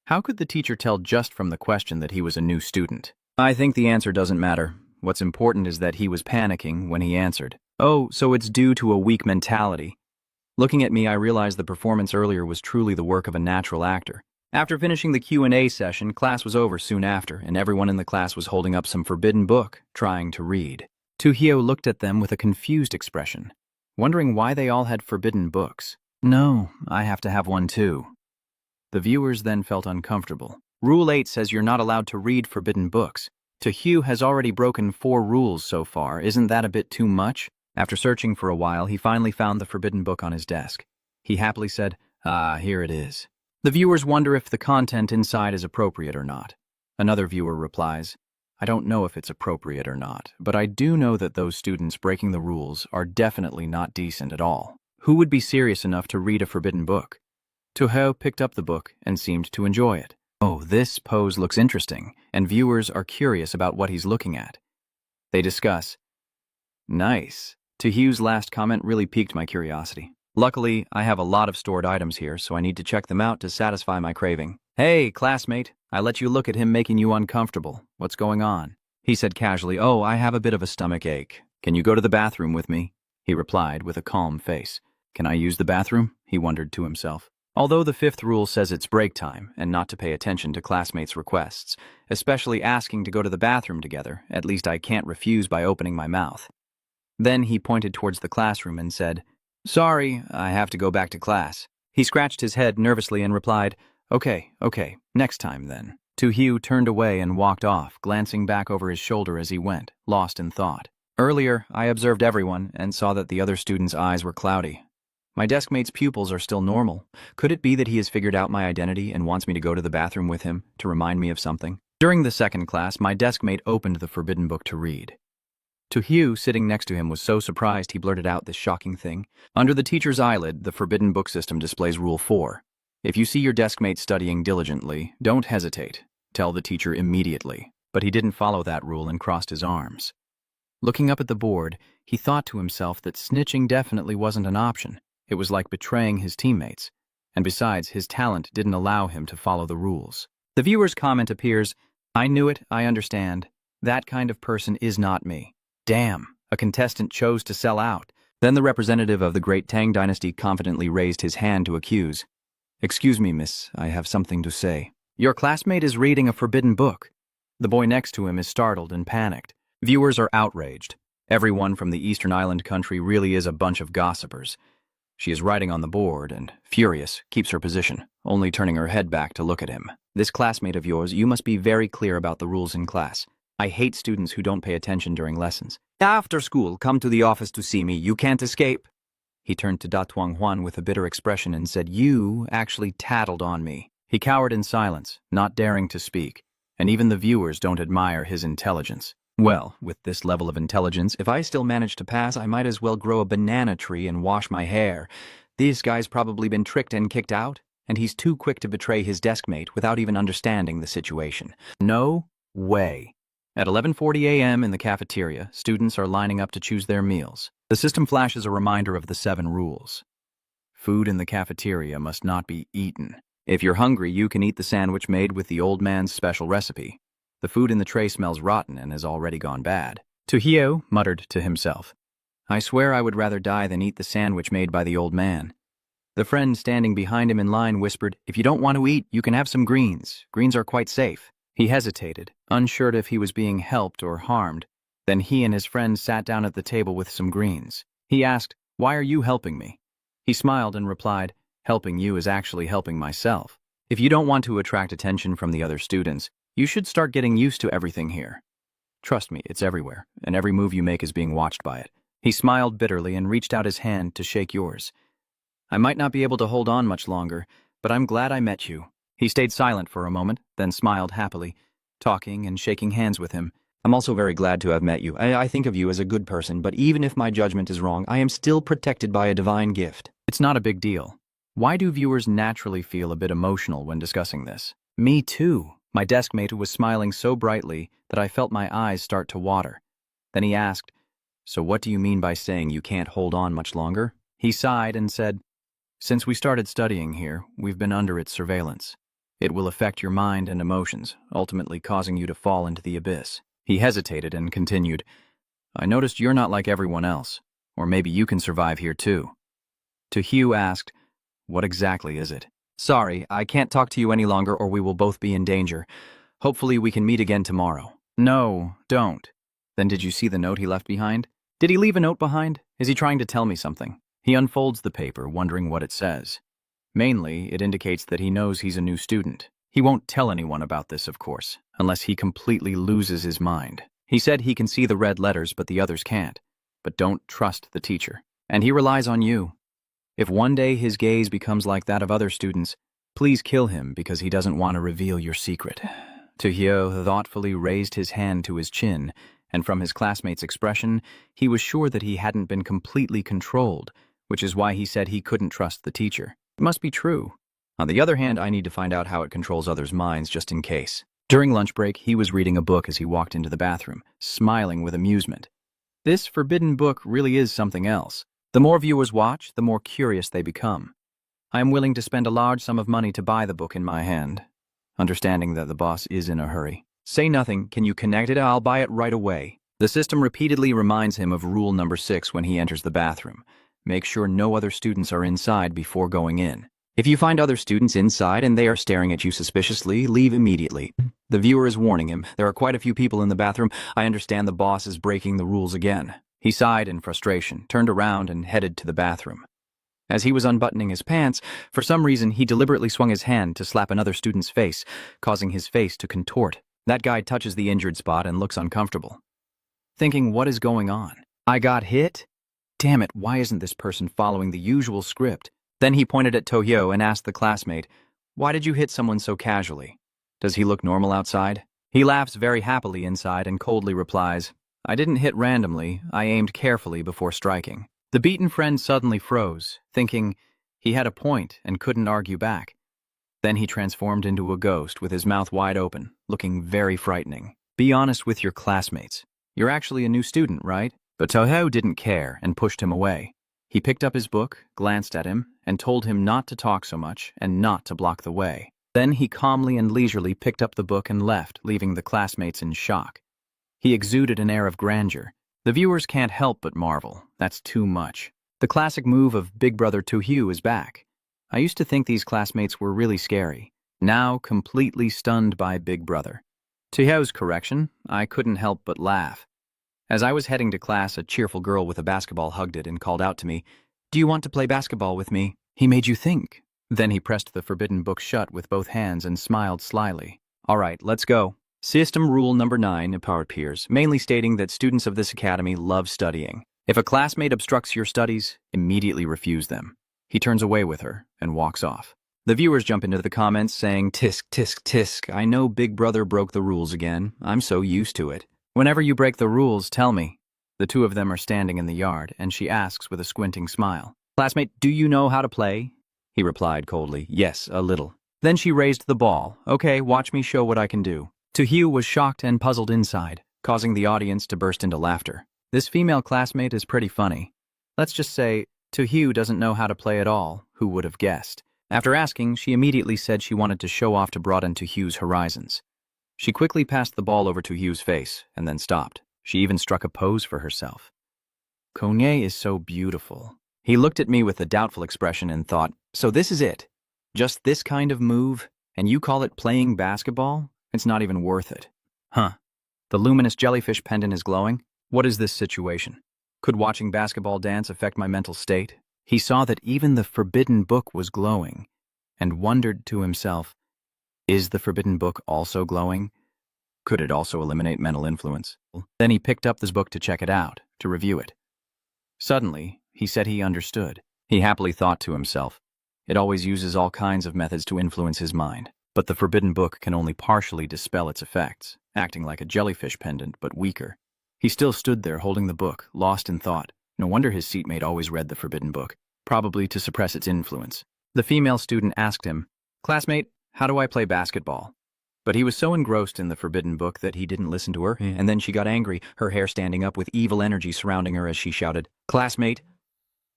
How could the teacher tell just from the question that he was a new student? I think the answer doesn't matter. What's important is that he was panicking when he answered. Oh, so it's due to a weak mentality. Looking at me, I realized the performance earlier was truly the work of a natural actor. After finishing the Q&A session, class was over soon after, and everyone in the class was holding up some forbidden book, trying to read. Tojo looked at them with a confused expression, wondering why they all had forbidden books. No, I have to have one too. The viewers then felt uncomfortable. Rule 8 says you're not allowed to read forbidden books. Tojo has already broken 4 rules so far. Isn't that a bit too much? After searching for a while, he finally found the forbidden book on his desk. He happily said, "Ah, here it is." The viewers wonder if the content inside is appropriate or not. Another viewer replies, "I don't know if it's appropriate or not, but I do know that those students breaking the rules are definitely not decent at all. Who would be serious enough to read a forbidden book?" Tojo picked up the book and seemed to enjoy it. Oh, this pose looks interesting, and viewers are curious about what he's looking at. They discuss. Nice. Tojo's last comment really piqued my curiosity. Luckily, I have a lot of stored items here, so I need to check them out to satisfy my craving. Hey, classmate, I let you look at him making you uncomfortable. What's going on? He said casually, "Oh, I have a bit of a stomach ache. Can you go to the bathroom with me?" He replied with a calm face. Can I use the bathroom? He wondered to himself. Although the 5th rule says it's break time and not to pay attention to classmates' requests, especially asking to go to the bathroom together, at least I can't refuse by opening my mouth. Then he pointed towards the classroom and said, "Sorry, I have to go back to class." He scratched his head nervously and replied, Okay, next time then." Tojo turned away and walked off, glancing back over his shoulder as he went, lost in thought. Earlier, I observed everyone and saw that the other students' eyes were cloudy. My deskmate's pupils are still normal. Could it be that he has figured out my identity and wants me to go to the bathroom with him to remind me of something? During the 2nd class, my deskmate opened the forbidden book to read. Tojo, sitting next to him, was so surprised he blurted out this shocking thing. Under the teacher's eyelid, the forbidden book system displays Rule 4. If you see your deskmate studying diligently, don't hesitate. Tell the teacher immediately. But he didn't follow that rule and crossed his arms. Looking up at the board, he thought to himself that snitching definitely wasn't an option. It was like betraying his teammates. And besides, his talent didn't allow him to follow the rules. The viewer's comment appears, "I knew it, I understand. That kind of person is not me." Damn, a contestant chose to sell out. Then the representative of the Great Tang Dynasty confidently raised his hand to accuse. "Excuse me, miss, I have something to say." Your classmate is reading a forbidden book. The boy next to him is startled and panicked. Viewers are outraged. Everyone from the Eastern Island country really is a bunch of gossipers. She is writing on the board and, furious, keeps her position, only turning her head back to look at him. "This classmate of yours, you must be very clear about the rules in class. I hate students who don't pay attention during lessons. After school, come to the office to see me. You can't escape." He turned to Da Tuang Huan with a bitter expression and said, "You actually tattled on me." He cowered in silence, not daring to speak, and even the viewers don't admire his intelligence. Well, with this level of intelligence, if I still manage to pass, I might as well grow a banana tree and wash my hair. This guy's probably been tricked and kicked out, and he's too quick to betray his deskmate without even understanding the situation. No way. At 11:40 a.m. in the cafeteria, students are lining up to choose their meals. The system flashes a reminder of the 7 rules. Food in the cafeteria must not be eaten. If you're hungry, you can eat the sandwich made with the old man's special recipe. The food in the tray smells rotten and has already gone bad. Tojo muttered to himself, "I swear I would rather die than eat the sandwich made by the old man." The friend standing behind him in line whispered, "If you don't want to eat, you can have some greens. Greens are quite safe." He hesitated, unsure if he was being helped or harmed. Then he and his friend sat down at the table with some greens. He asked, "Why are you helping me?" He smiled and replied, "Helping you is actually helping myself. If you don't want to attract attention from the other students, you should start getting used to everything here. Trust me, it's everywhere, and every move you make is being watched by it." He smiled bitterly and reached out his hand to shake yours. "I might not be able to hold on much longer, but I'm glad I met you." He stayed silent for a moment, then smiled happily, talking and shaking hands with him. "I'm also very glad to have met you. I think of you as a good person, but even if my judgment is wrong, I am still protected by a divine gift." It's not a big deal. Why do viewers naturally feel a bit emotional when discussing this? Me too. My deskmate was smiling so brightly that I felt my eyes start to water. Then he asked, "So what do you mean by saying you can't hold on much longer?" He sighed and said, "Since we started studying here, we've been under its surveillance. It will affect your mind and emotions, ultimately causing you to fall into the abyss. He hesitated and continued, I noticed you're not like everyone else, or maybe you can survive here too. Tojo asked, what exactly is it? Sorry, I can't talk to you any longer or we will both be in danger. Hopefully we can meet again tomorrow. No, don't. Then did you see the note he left behind? Did he leave a note behind? Is he trying to tell me something? He unfolds the paper, wondering what it says. Mainly, it indicates that he knows he's a new student. He won't tell anyone about this, of course, unless he completely loses his mind. He said he can see the red letters, but the others can't. But don't trust the teacher. And he relies on you. If one day his gaze becomes like that of other students, please kill him because he doesn't want to reveal your secret. Tojo thoughtfully raised his hand to his chin, and from his classmate's expression, he was sure that he hadn't been completely controlled, which is why he said he couldn't trust the teacher. It must be true. On the other hand, I need to find out how it controls others' minds just in case. During lunch break, he was reading a book as he walked into the bathroom, smiling with amusement. This forbidden book really is something else. The more viewers watch, the more curious they become. I am willing to spend a large sum of money to buy the book in my hand, understanding that the boss is in a hurry. Say nothing, can you connect it? I'll buy it right away. The system repeatedly reminds him of rule number 6 when he enters the bathroom. Make sure no other students are inside before going in. If you find other students inside and they are staring at you suspiciously, leave immediately. The viewer is warning him. There are quite a few people in the bathroom. I understand the boss is breaking the rules again. He sighed in frustration, turned around and headed to the bathroom. As he was unbuttoning his pants, for some reason he deliberately swung his hand to slap another student's face, causing his face to contort. That guy touches the injured spot and looks uncomfortable. Thinking, what is going on? I got hit? Damn it, why isn't this person following the usual script? Then he pointed at Tojo and asked the classmate, why did you hit someone so casually? Does he look normal outside? He laughs very happily inside and coldly replies, I didn't hit randomly, I aimed carefully before striking. The beaten friend suddenly froze, thinking he had a point and couldn't argue back. Then he transformed into a ghost with his mouth wide open, looking very frightening. Be honest with your classmates. You're actually a new student, right? But Tojo didn't care and pushed him away. He picked up his book, glanced at him, and told him not to talk so much and not to block the way. Then he calmly and leisurely picked up the book and left, leaving the classmates in shock. He exuded an air of grandeur. The viewers can't help but marvel. That's too much. The classic move of Big Brother Tojo is back. I used to think these classmates were really scary. Now completely stunned by Big Brother. Tojo's correction, I couldn't help but laugh. As I was heading to class, a cheerful girl with a basketball hugged it and called out to me, do you want to play basketball with me? He made you think. Then he pressed the forbidden book shut with both hands and smiled slyly. All right, let's go. System rule number 9, empowered peers, mainly stating that students of this academy love studying. If a classmate obstructs your studies, immediately refuse them. He turns away with her and walks off. The viewers jump into the comments saying, tisk, tisk, tisk, I know Big Brother broke the rules again. I'm so used to it. Whenever you break the rules, tell me. The two of them are standing in the yard, and she asks with a squinting smile, classmate, do you know how to play? He replied coldly, yes, a little. Then she raised the ball. Okay, watch me show what I can do. Tojo was shocked and puzzled inside, causing the audience to burst into laughter. This female classmate is pretty funny. Let's just say, Tojo doesn't know how to play at all. Who would have guessed? After asking, she immediately said she wanted to show off to broaden Tojo's horizons. She quickly passed the ball over Tojo's face, and then stopped. She even struck a pose for herself. Konye is so beautiful. He looked at me with a doubtful expression and thought, so this is it? Just this kind of move? And you call it playing basketball? It's not even worth it. Huh. The luminous jellyfish pendant is glowing? What is this situation? Could watching basketball dance affect my mental state? He saw that even the forbidden book was glowing, and wondered to himself, is the forbidden book also glowing? Could it also eliminate mental influence? Then he picked up this book to check it out, to review it. Suddenly, he said he understood. He happily thought to himself, it always uses all kinds of methods to influence his mind. But the forbidden book can only partially dispel its effects, acting like a jellyfish pendant, but weaker. He still stood there holding the book, lost in thought. No wonder his seatmate always read the forbidden book, probably to suppress its influence. The female student asked him, classmate, how do I play basketball? But he was so engrossed in the forbidden book that he didn't listen to her, and then she got angry, her hair standing up with evil energy surrounding her as she shouted, classmate,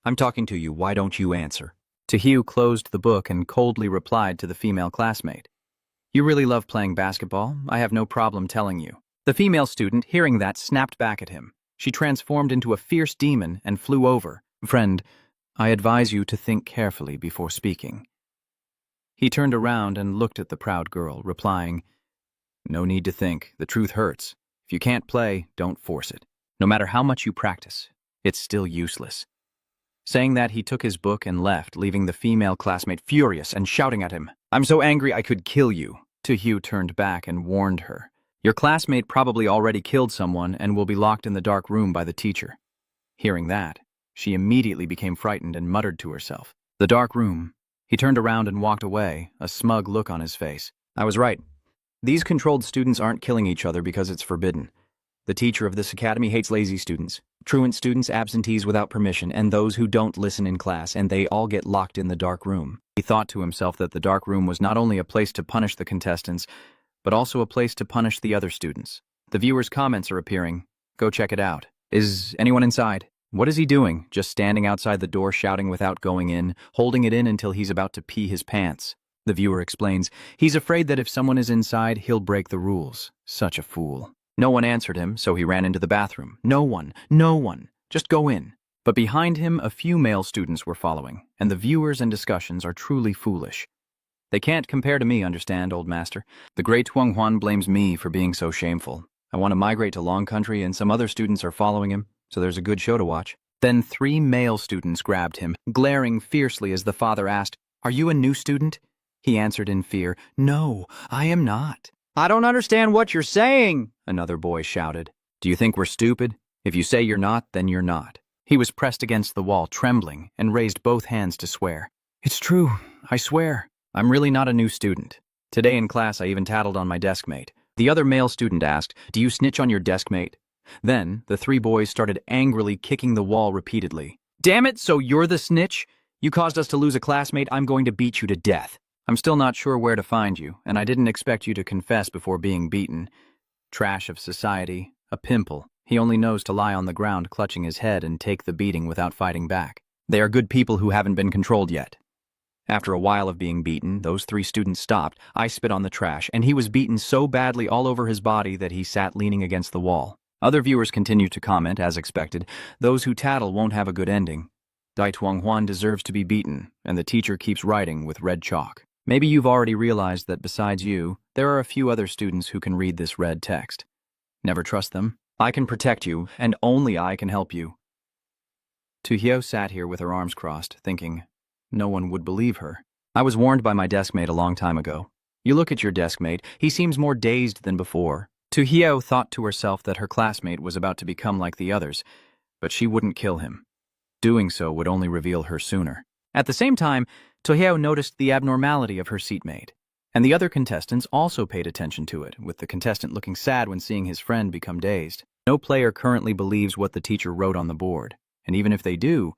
I'm talking to you, why don't you answer? Tojo closed the book and coldly replied to the female classmate. You really love playing basketball, I have no problem telling you. The female student, hearing that, snapped back at him. She transformed into a fierce demon and flew over. Friend, I advise you to think carefully before speaking. He turned around and looked at the proud girl, replying, No need to think, the truth hurts. If you can't play, don't force it. No matter how much you practice, it's still useless. Saying that, he took his book and left, leaving the female classmate furious and shouting at him, I'm so angry I could kill you. Tojo turned back and warned her, Your classmate probably already killed someone and will be locked in the dark room by the teacher. Hearing that, she immediately became frightened and muttered to herself, The dark room. He turned around and walked away, a smug look on his face. I was right. These controlled students aren't killing each other because it's forbidden. The teacher of this academy hates lazy students, truant students, absentees without permission, and those who don't listen in class, and they all get locked in the dark room. He thought to himself that the dark room was not only a place to punish the contestants, but also a place to punish the other students. The viewers' comments are appearing. Go check it out. Is anyone inside? What is he doing? Just standing outside the door shouting without going in, holding it in until he's about to pee his pants. The viewer explains, he's afraid that if someone is inside, he'll break the rules. Such a fool. No one answered him, so he ran into the bathroom. No one. Just go in. But behind him, a few male students were following, and the viewers and discussions are truly foolish. They can't compare to me, understand, old master. The great Tuang Huan blames me for being so shameful. I want to migrate to Long Country, and some other students are following him, so there's a good show to watch. Then 3 male students grabbed him, glaring fiercely as the father asked, Are you a new student? He answered in fear, No, I am not. I don't understand what you're saying, another boy shouted. Do you think we're stupid? If you say you're not, then you're not. He was pressed against the wall, trembling, and raised both hands to swear. It's true, I swear. I'm really not a new student. Today in class, I even tattled on my deskmate. The other male student asked, Do you snitch on your deskmate? Then, the 3 boys started angrily kicking the wall repeatedly. Damn it, so you're the snitch? You caused us to lose a classmate, I'm going to beat you to death. I'm still not sure where to find you, and I didn't expect you to confess before being beaten. Trash of society, a pimple. He only knows to lie on the ground clutching his head and take the beating without fighting back. They are good people who haven't been controlled yet. After a while of being beaten, those 3 students stopped. I spit on the trash, and he was beaten so badly all over his body that he sat leaning against the wall. Other viewers continued to comment, as expected. Those who tattle won't have a good ending. Dai Tuang Huan deserves to be beaten, and the teacher keeps writing with red chalk. Maybe you've already realized that besides you, there are a few other students who can read this red text. Never trust them. I can protect you, and only I can help you. Tojo sat here with her arms crossed, thinking, no one would believe her. I was warned by my deskmate a long time ago. You look at your deskmate, he seems more dazed than before. Tojo thought to herself that her classmate was about to become like the others, but she wouldn't kill him. Doing so would only reveal her sooner. At the same time, Tojo noticed the abnormality of her seatmate, and the other contestants also paid attention to it, with the contestant looking sad when seeing his friend become dazed. No player currently believes what the teacher wrote on the board, and even if they do,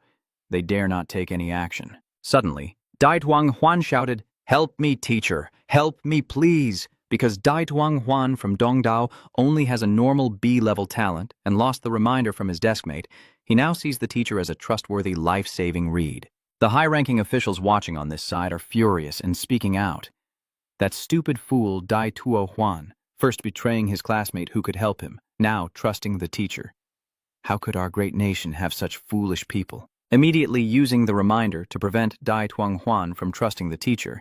they dare not take any action. Suddenly, Dai Tuang Huan shouted, Help me, teacher! Help me, please! Because Dai Tuang Huan from Dongdao only has a normal B-level talent and lost the reminder from his deskmate, he now sees the teacher as a trustworthy, life-saving read. The high-ranking officials watching on this side are furious and speaking out. That stupid fool Dai Tuo Huan, first betraying his classmate who could help him, now trusting the teacher. How could our great nation have such foolish people? Immediately using the reminder to prevent Dai Tuang Huan from trusting the teacher.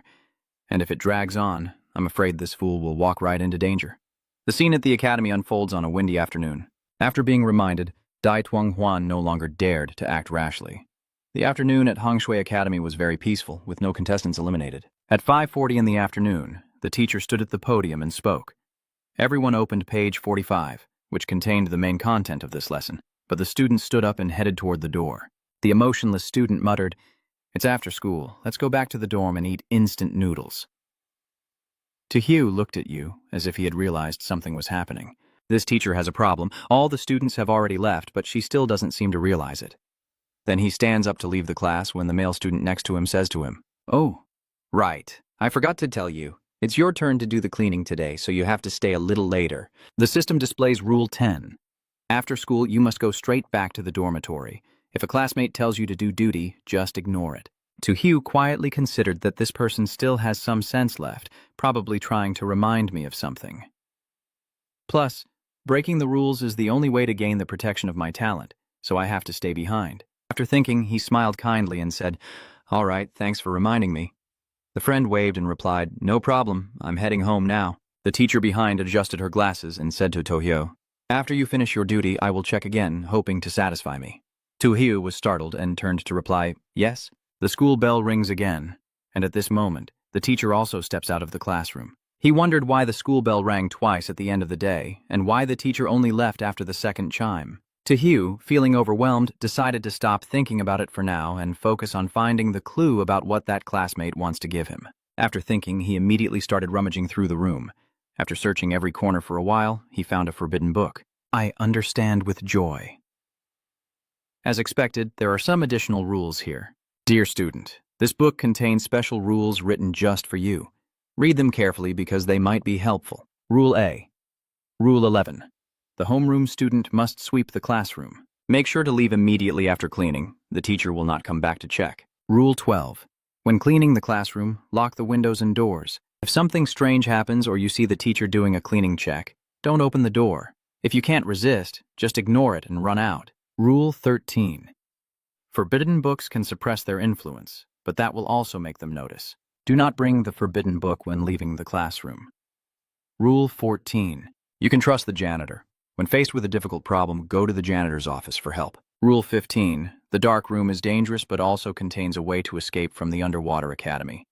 And if it drags on, I'm afraid this fool will walk right into danger. The scene at the academy unfolds on a windy afternoon. After being reminded, Dai Tuang Huan no longer dared to act rashly. The afternoon at Hongshui Academy was very peaceful, with no contestants eliminated. At 5:40 in the afternoon, the teacher stood at the podium and spoke. Everyone opened page 45, which contained the main content of this lesson, but the students stood up and headed toward the door. The emotionless student muttered, It's after school. Let's go back to the dorm and eat instant noodles. Tojo looked at you as if he had realized something was happening. This teacher has a problem. All the students have already left, but she still doesn't seem to realize it. Then he stands up to leave the class when the male student next to him says to him, Oh, right. I forgot to tell you. It's your turn to do the cleaning today, so you have to stay a little later. The system displays Rule 10. After school, you must go straight back to the dormitory. If a classmate tells you to do duty, just ignore it. Hugh quietly considered that this person still has some sense left, probably trying to remind me of something. Plus, breaking the rules is the only way to gain the protection of my talent, so I have to stay behind. After thinking, he smiled kindly and said, "All right, thanks for reminding me." The friend waved and replied, "No problem, I'm heading home now." The teacher behind adjusted her glasses and said to Tojo, "After you finish your duty, I will check again, hoping to satisfy me." Tojo was startled and turned to reply, "Yes." The school bell rings again, and at this moment, the teacher also steps out of the classroom. He wondered why the school bell rang twice at the end of the day, and why the teacher only left after the second chime. Hugh, feeling overwhelmed, decided to stop thinking about it for now and focus on finding the clue about what that classmate wants to give him. After thinking, he immediately started rummaging through the room. After searching every corner for a while, he found a forbidden book. I understand with joy. As expected, there are some additional rules here. Dear student, this book contains special rules written just for you. Read them carefully because they might be helpful. Rule A. Rule 11. The homeroom student must sweep the classroom. Make sure to leave immediately after cleaning. The teacher will not come back to check. Rule 12. When cleaning the classroom, lock the windows and doors. If something strange happens or you see the teacher doing a cleaning check, don't open the door. If you can't resist, just ignore it and run out. Rule 13. Forbidden books can suppress their influence, but that will also make them notice. Do not bring the forbidden book when leaving the classroom. Rule 14. You can trust the janitor. When faced with a difficult problem, go to the janitor's office for help. Rule 15. The dark room is dangerous but also contains a way to escape from the underwater academy.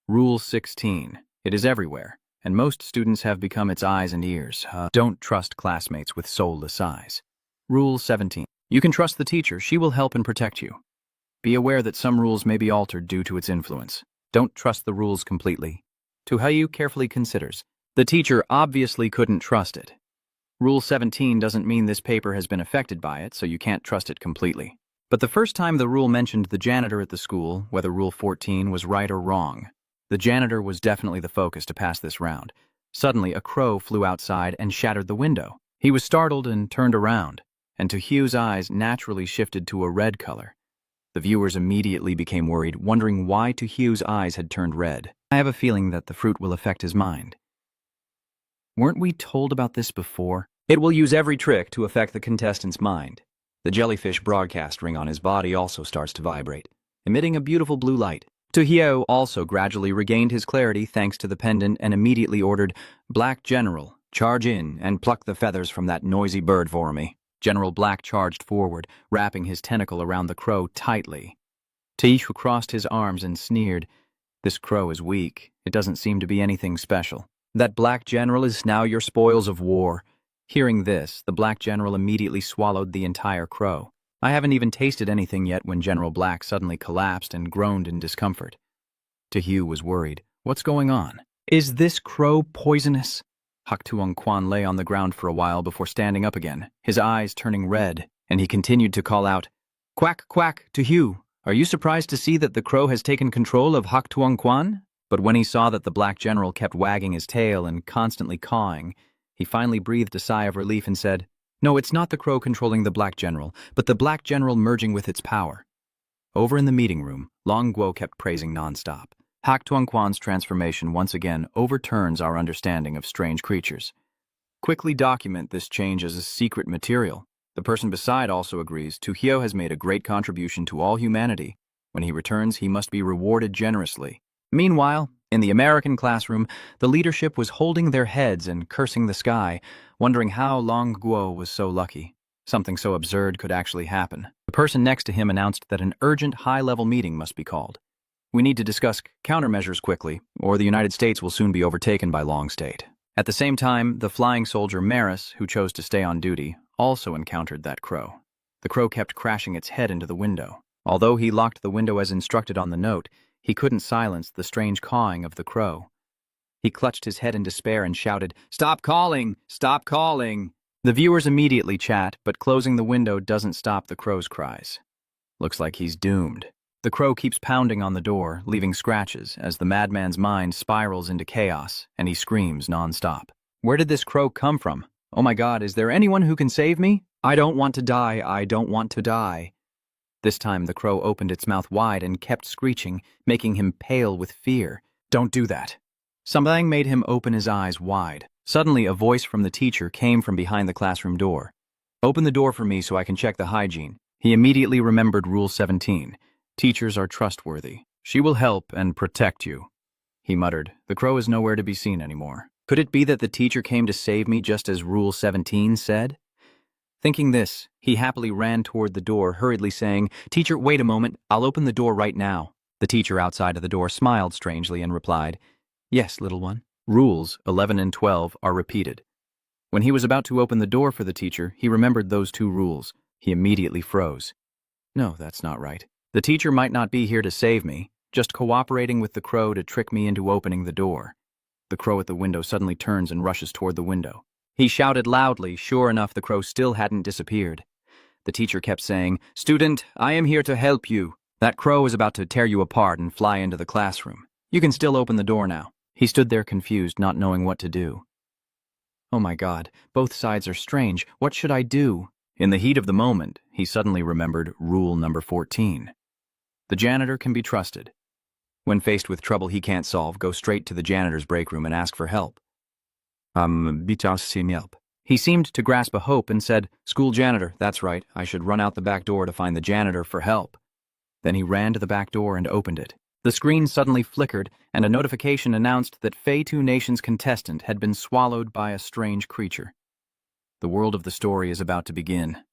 Rule 16. It is everywhere, and most students have become its eyes and ears. Don't trust classmates with soulless eyes. Rule 17. You can trust the teacher. She will help and protect you. Be aware that some rules may be altered due to its influence. Don't trust the rules completely. Tojo carefully considers. The teacher obviously couldn't trust it. Rule 17 doesn't mean this paper has been affected by it, so you can't trust it completely. But the first time the rule mentioned the janitor at the school, whether Rule 14 was right or wrong, the janitor was definitely the focus to pass this round. Suddenly, a crow flew outside and shattered the window. He was startled and turned around, and Tojo's eyes naturally shifted to a red color. The viewers immediately became worried, wondering why Tojo's eyes had turned red. I have a feeling that the fruit will affect his mind. Weren't we told about this before? It will use every trick to affect the contestant's mind. The jellyfish broadcast ring on his body also starts to vibrate, emitting a beautiful blue light. Tojo also gradually regained his clarity thanks to the pendant and immediately ordered, "Black General, charge in and pluck the feathers from that noisy bird for me." General Black charged forward, wrapping his tentacle around the crow tightly. Tojo crossed his arms and sneered, "This crow is weak. It doesn't seem to be anything special. That Black General is now your spoils of war." Hearing this, the Black General immediately swallowed the entire crow. I haven't even tasted anything yet when General Black suddenly collapsed and groaned in discomfort. Tojo was worried. What's going on? Is this crow poisonous? Hak Tuong Kwan lay on the ground for a while before standing up again, his eyes turning red, and he continued to call out, "Quack, quack, Tojo, are you surprised to see that the crow has taken control of Hak Tuong Kwan?" But when he saw that the Black General kept wagging his tail and constantly cawing, he finally breathed a sigh of relief and said, "No, it's not the crow controlling the Black General, but the Black General merging with its power." Over in the meeting room, Long Guo kept praising nonstop. Hak Tuong Kwan's transformation once again overturns our understanding of strange creatures. Quickly document this change as a secret material. The person beside also agrees Tojo has made a great contribution to all humanity. When he returns, he must be rewarded generously. Meanwhile, in the American classroom, the leadership was holding their heads and cursing the sky, wondering how Long Guo was so lucky. Something so absurd could actually happen. The person next to him announced that an urgent high-level meeting must be called. We need to discuss countermeasures quickly, or the United States will soon be overtaken by Long State. At the same time, the flying soldier Maris, who chose to stay on duty, also encountered that crow. The crow kept crashing its head into the window. Although he locked the window as instructed on the note, he couldn't silence the strange cawing of the crow. He clutched his head in despair and shouted, "Stop calling! Stop calling!" The viewers immediately chat, but closing the window doesn't stop the crow's cries. Looks like he's doomed. The crow keeps pounding on the door, leaving scratches as the madman's mind spirals into chaos, and he screams nonstop. Where did this crow come from? Oh my God, is there anyone who can save me? I don't want to die, I don't want to die. This time the crow opened its mouth wide and kept screeching, making him pale with fear. "Don't do that." Something made him open his eyes wide. Suddenly, a voice from the teacher came from behind the classroom door. "Open the door for me so I can check the hygiene." He immediately remembered Rule 17. Teachers are trustworthy. "She will help and protect you," he muttered. The crow is nowhere to be seen anymore. Could it be that the teacher came to save me just as Rule 17 said? Thinking this, he happily ran toward the door, hurriedly saying, "Teacher, wait a moment. I'll open the door right now." The teacher outside of the door smiled strangely and replied, "Yes, little one." Rules 11 and 12 are repeated. When he was about to open the door for the teacher, he remembered those two rules. He immediately froze. No, that's not right. The teacher might not be here to save me, just cooperating with the crow to trick me into opening the door. The crow at the window suddenly turns and rushes toward the window. He shouted loudly. Sure enough, the crow still hadn't disappeared. The teacher kept saying, "Student, I am here to help you." That crow is about to tear you apart and fly into the classroom. You can still open the door now. He stood there confused, not knowing what to do. Oh my God, both sides are strange. What should I do? In the heat of the moment, he suddenly remembered rule number 14. The janitor can be trusted. When faced with trouble he can't solve, go straight to the janitor's break room and ask for help. Help. He seemed to grasp a hope and said, "School janitor, that's right. I should run out the back door to find the janitor for help." Then he ran to the back door and opened it. The screen suddenly flickered, and a notification announced that Fei 2 Nation's contestant had been swallowed by a strange creature. The world of the story is about to begin.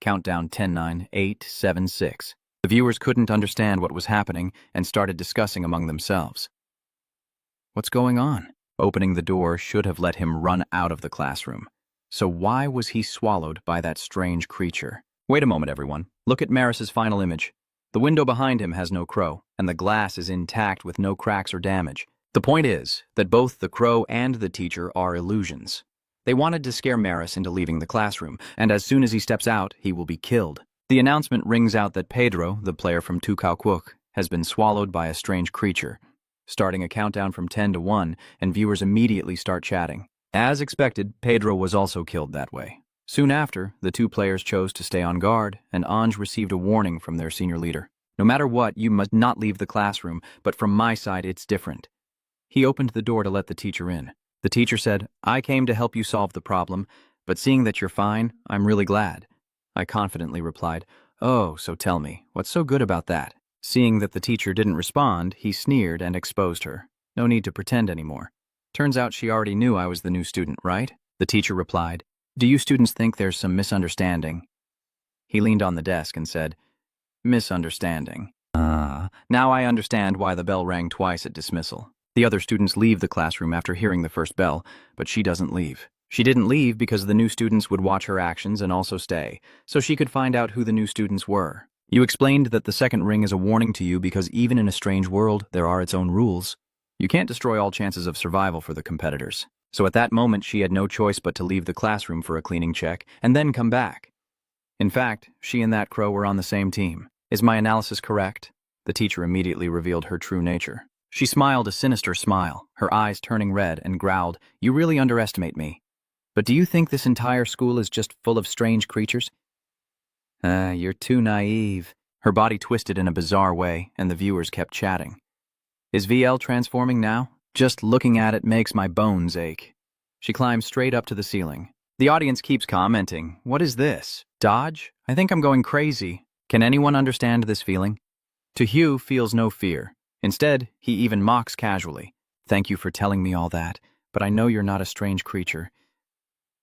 Countdown 10, 9, 8, 7, 6. The viewers couldn't understand what was happening and started discussing among themselves. What's going on? Opening the door should have let him run out of the classroom. So why was he swallowed by that strange creature? Wait a moment, everyone. Look at Maris's final image. The window behind him has no crow, and the glass is intact with no cracks or damage. The point is that both the crow and the teacher are illusions. They wanted to scare Maris into leaving the classroom, and as soon as he steps out, he will be killed. The announcement rings out that Pedro, the player from Tukauquuk, has been swallowed by a strange creature, starting a countdown from 10 to 1, and viewers immediately start chatting. As expected, Pedro was also killed that way. Soon after, the two players chose to stay on guard, and Ange received a warning from their senior leader. "No matter what, you must not leave the classroom, but from my side, it's different." He opened the door to let the teacher in. The teacher said, "I came to help you solve the problem, but seeing that you're fine, I'm really glad." I confidently replied, "Oh, so tell me, what's so good about that?" Seeing that the teacher didn't respond, he sneered and exposed her. No need to pretend anymore. Turns out she already knew I was the new student, right? The teacher replied, "Do you students think there's some misunderstanding?" He leaned on the desk and said, "Misunderstanding. Now I understand why the bell rang twice at dismissal." The other students leave the classroom after hearing the first bell, but she doesn't leave. She didn't leave because the new students would watch her actions and also stay, so she could find out who the new students were. You explained that the second ring is a warning to you because even in a strange world, there are its own rules. You can't destroy all chances of survival for the competitors. So at that moment, she had no choice but to leave the classroom for a cleaning check and then come back. In fact, she and that crow were on the same team. Is my analysis correct? The teacher immediately revealed her true nature. She smiled a sinister smile, her eyes turning red, and growled, "You really underestimate me. But do you think this entire school is just full of strange creatures?" You're too naive." Her body twisted in a bizarre way, and the viewers kept chatting. "Is VL transforming now? Just looking at it makes my bones ache." She climbs straight up to the ceiling. The audience keeps commenting, "What is this? Dodge? I think I'm going crazy." Can anyone understand this feeling? To Hugh feels no fear. Instead, he even mocks casually. "Thank you for telling me all that, but I know you're not a strange creature.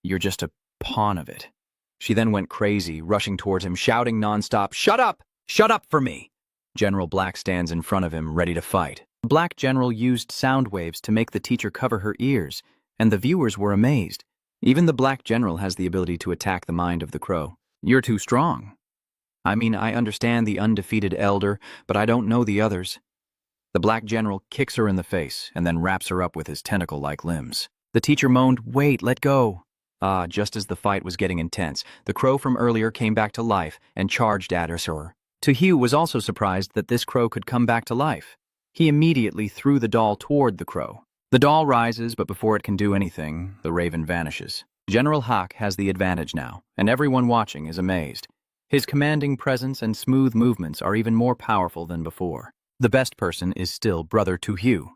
You're just a pawn of it." She then went crazy, rushing towards him, shouting nonstop, "Shut up! Shut up for me!" General Black stands in front of him, ready to fight. The Black General used sound waves to make the teacher cover her ears, and the viewers were amazed. Even the Black General has the ability to attack the mind of the crow. "You're too strong." "I mean, I understand the undefeated elder, but I don't know the others." The Black General kicks her in the face and then wraps her up with his tentacle-like limbs. The teacher moaned, "Wait, let go." Just as the fight was getting intense, the crow from earlier came back to life and charged at her. Hugh was also surprised that this crow could come back to life. He immediately threw the doll toward the crow. The doll rises, but before it can do anything, the raven vanishes. General Hawk has the advantage now, and everyone watching is amazed. His commanding presence and smooth movements are even more powerful than before. The best person is still Brother Tojo.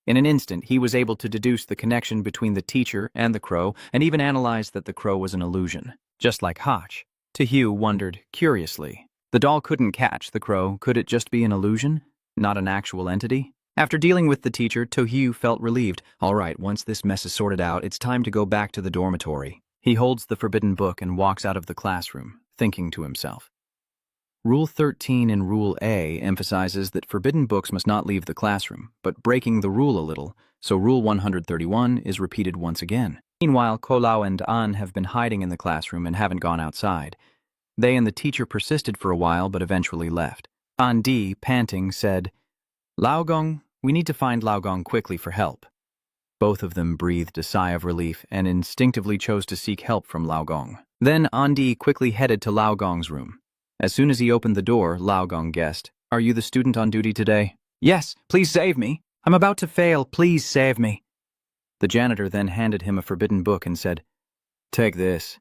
In an instant, he was able to deduce the connection between the teacher and the crow, and even analyze that the crow was an illusion. Just like Hotch, Tojo wondered curiously. The doll couldn't catch the crow. Could it just be an illusion, not an actual entity? After dealing with the teacher, Tojo felt relieved. All right, once this mess is sorted out, it's time to go back to the dormitory. He holds the forbidden book and walks out of the classroom, thinking to himself. Rule 13 in Rule A emphasizes that forbidden books must not leave the classroom, but breaking the rule a little, so Rule 131 is repeated once again. Meanwhile, Kolao and An have been hiding in the classroom and haven't gone outside. They and the teacher persisted for a while but eventually left. An Di, panting, said, "Laogong, we need to find Laogong quickly for help." Both of them breathed a sigh of relief and instinctively chose to seek help from Laogong. Then An Di quickly headed to Laogong's room. As soon as he opened the door, Laogong guessed, "Are you the student on duty today?" "Yes, please save me. I'm about to fail. Please save me." The janitor then handed him a forbidden book and said, "Take this.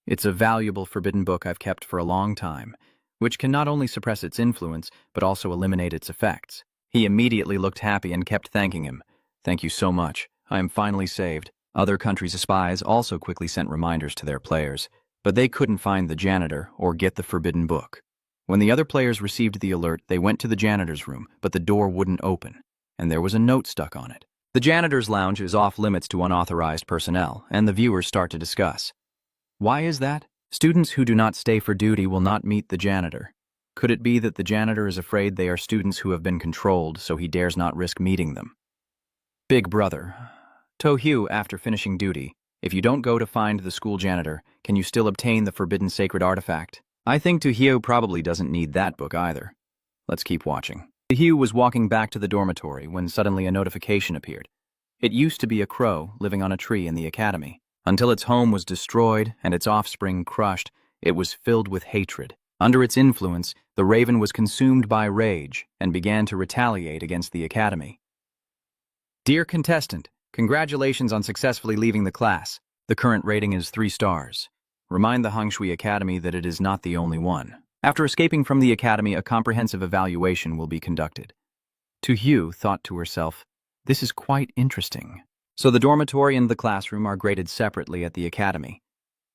It's a valuable forbidden book I've kept for a long time, which can not only suppress its influence, but also eliminate its effects." He immediately looked happy and kept thanking him. "Thank you so much. I am finally saved." Other countries' spies also quickly sent reminders to their players, but they couldn't find the janitor or get the forbidden book. When the other players received the alert, they went to the janitor's room, but the door wouldn't open, and there was a note stuck on it. The janitor's lounge is off limits to unauthorized personnel, and the viewers start to discuss. Why is that? Students who do not stay for duty will not meet the janitor. Could it be that the janitor is afraid they are students who have been controlled, so he dares not risk meeting them? Big Brother. Tojo, after finishing duty, if you don't go to find the school janitor, can you still obtain the forbidden sacred artifact? I think Tojo probably doesn't need that book either. Let's keep watching. Tojo was walking back to the dormitory when suddenly a notification appeared. It used to be a crow living on a tree in the academy. Until its home was destroyed and its offspring crushed, it was filled with hatred. Under its influence, the raven was consumed by rage and began to retaliate against the academy. Dear contestant, congratulations on successfully leaving the class. The current rating is 3 stars. Remind the Hongshui Academy that it is not the only one. After escaping from the academy, a comprehensive evaluation will be conducted. Tojo thought to herself, this is quite interesting. So the dormitory and the classroom are graded separately at the academy.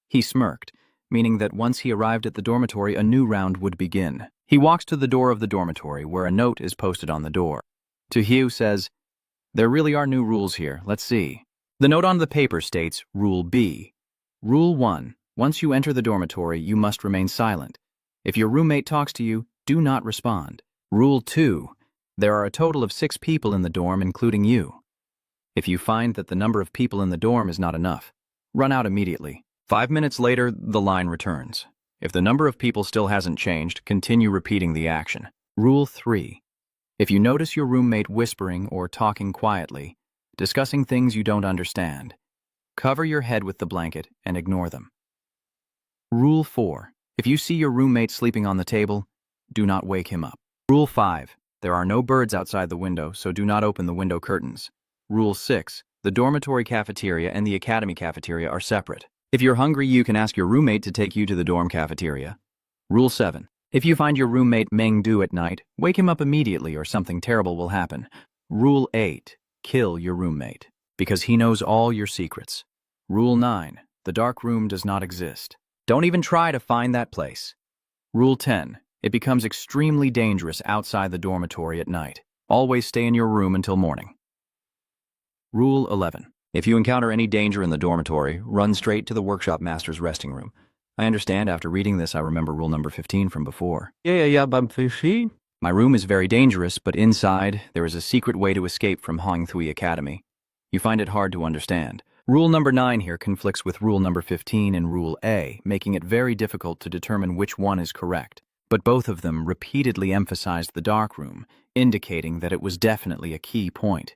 He smirked, meaning that once he arrived at the dormitory, a new round would begin. He walks to the door of the dormitory, where a note is posted on the door. Tojo says, there really are new rules here. Let's see. The note on the paper states, Rule B. Rule 1. Once you enter the dormitory, you must remain silent. If your roommate talks to you, do not respond. Rule 2. There are a total of 6 people in the dorm, including you. If you find that the number of people in the dorm is not enough, run out immediately. 5 minutes later, the line returns. If the number of people still hasn't changed, continue repeating the action. Rule 3. If you notice your roommate whispering or talking quietly, discussing things you don't understand, cover your head with the blanket and ignore them. Rule 4. If you see your roommate sleeping on the table, do not wake him up. Rule 5. There are no birds outside the window, so do not open the window curtains. Rule 6. The dormitory cafeteria and the academy cafeteria are separate. If you're hungry, you can ask your roommate to take you to the dorm cafeteria. Rule 7. If you find your roommate Mengdu at night, wake him up immediately or something terrible will happen. Rule 8. Kill your roommate, because he knows all your secrets. Rule 9. The dark room does not exist. Don't even try to find that place. Rule 10. It becomes extremely dangerous outside the dormitory at night. Always stay in your room until morning. Rule 11. If you encounter any danger in the dormitory, run straight to the workshop master's resting room. I understand after reading this I remember rule number 15 from before. But 15? My room is very dangerous, but inside there is a secret way to escape from Hongshui Academy. You find it hard to understand. Rule number 9 here conflicts with rule number 15 in Rule A, making it very difficult to determine which one is correct. But both of them repeatedly emphasized the dark room, indicating that it was definitely a key point.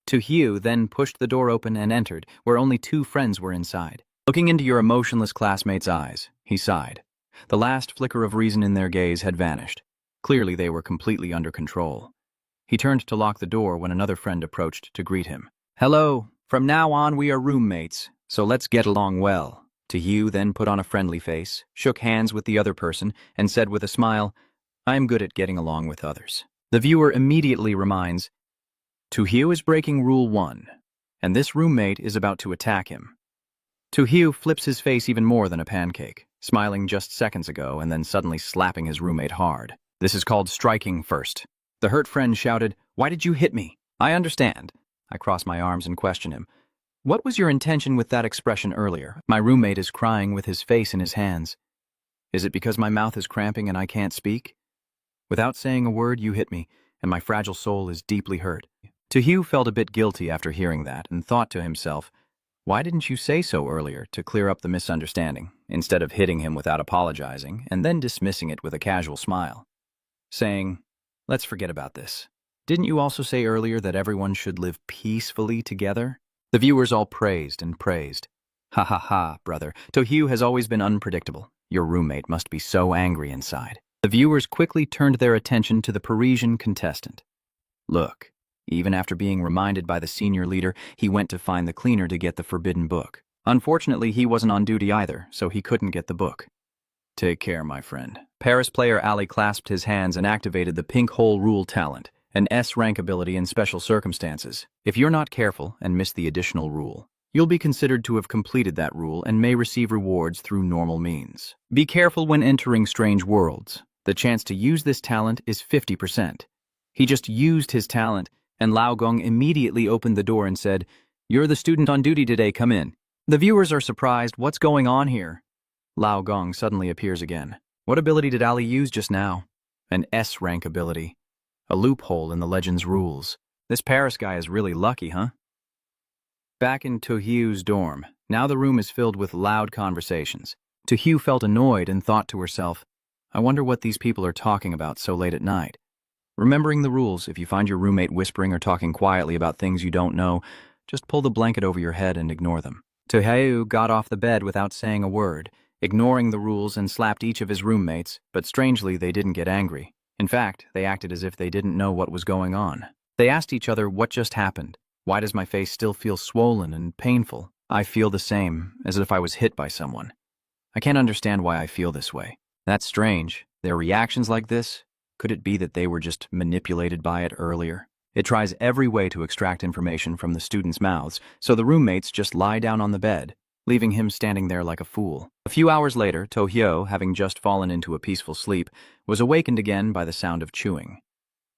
Tojo then pushed the door open and entered, where only 2 friends were inside. Looking into your emotionless classmate's eyes, he sighed. The last flicker of reason in their gaze had vanished. Clearly they were completely under control. He turned to lock the door when another friend approached to greet him. Hello, from now on we are roommates, so let's get along well. Tojo then put on a friendly face, shook hands with the other person, and said with a smile, "I'm good at getting along with others." The viewer immediately reminds, Tojo is breaking Rule 1, and this roommate is about to attack him. Tojo flips his face even more than a pancake, smiling just seconds ago and then suddenly slapping his roommate hard. This is called striking first. The hurt friend shouted, "Why did you hit me?" "I understand." I cross my arms and question him. "What was your intention with that expression earlier?" My roommate is crying with his face in his hands. "Is it because my mouth is cramping and I can't speak? Without saying a word, you hit me, and my fragile soul is deeply hurt." Tojo felt a bit guilty after hearing that and thought to himself, "Why didn't you say so earlier to clear up the misunderstanding, instead of hitting him without apologizing and then dismissing it with a casual smile? Saying, 'Let's forget about this. Didn't you also say earlier that everyone should live peacefully together?'" The viewers all praised and praised. "Ha ha ha, brother. Tojo has always been unpredictable. Your roommate must be so angry inside." The viewers quickly turned their attention to the Parisian contestant. Look, even after being reminded by the senior leader, he went to find the cleaner to get the forbidden book. Unfortunately, he wasn't on duty either, so he couldn't get the book. "Take care, my friend." Paris player Ali clasped his hands and activated the pink hole rule talent, an S-rank ability in special circumstances. If you're not careful and miss the additional rule, you'll be considered to have completed that rule and may receive rewards through normal means. Be careful when entering strange worlds. The chance to use this talent is 50%. He just used his talent, and Lao Gong immediately opened the door and said, "You're the student on duty today, come in." The viewers are surprised. What's going on here? Lao Gong suddenly appears again. What ability did Ali use just now? An S-rank ability. A loophole in the Legend's rules. This Paris guy is really lucky, huh? Back in Tojo's dorm, now the room is filled with loud conversations. Tojo felt annoyed and thought to herself, "I wonder what these people are talking about so late at night." Remembering the rules, if you find your roommate whispering or talking quietly about things you don't know, just pull the blanket over your head and ignore them. Tojo got off the bed without saying a word, ignoring the rules, and slapped each of his roommates, but strangely they didn't get angry. In fact, they acted as if they didn't know what was going on. They asked each other, "What just happened? Why does my face still feel swollen and painful? I feel the same, as if I was hit by someone. I can't understand why I feel this way." That's strange. Their reactions like this? Could it be that they were just manipulated by it earlier? It tries every way to extract information from the students' mouths, so the roommates just lie down on the bed, leaving him standing there like a fool. A few hours later, Tojo, having just fallen into a peaceful sleep, was awakened again by the sound of chewing.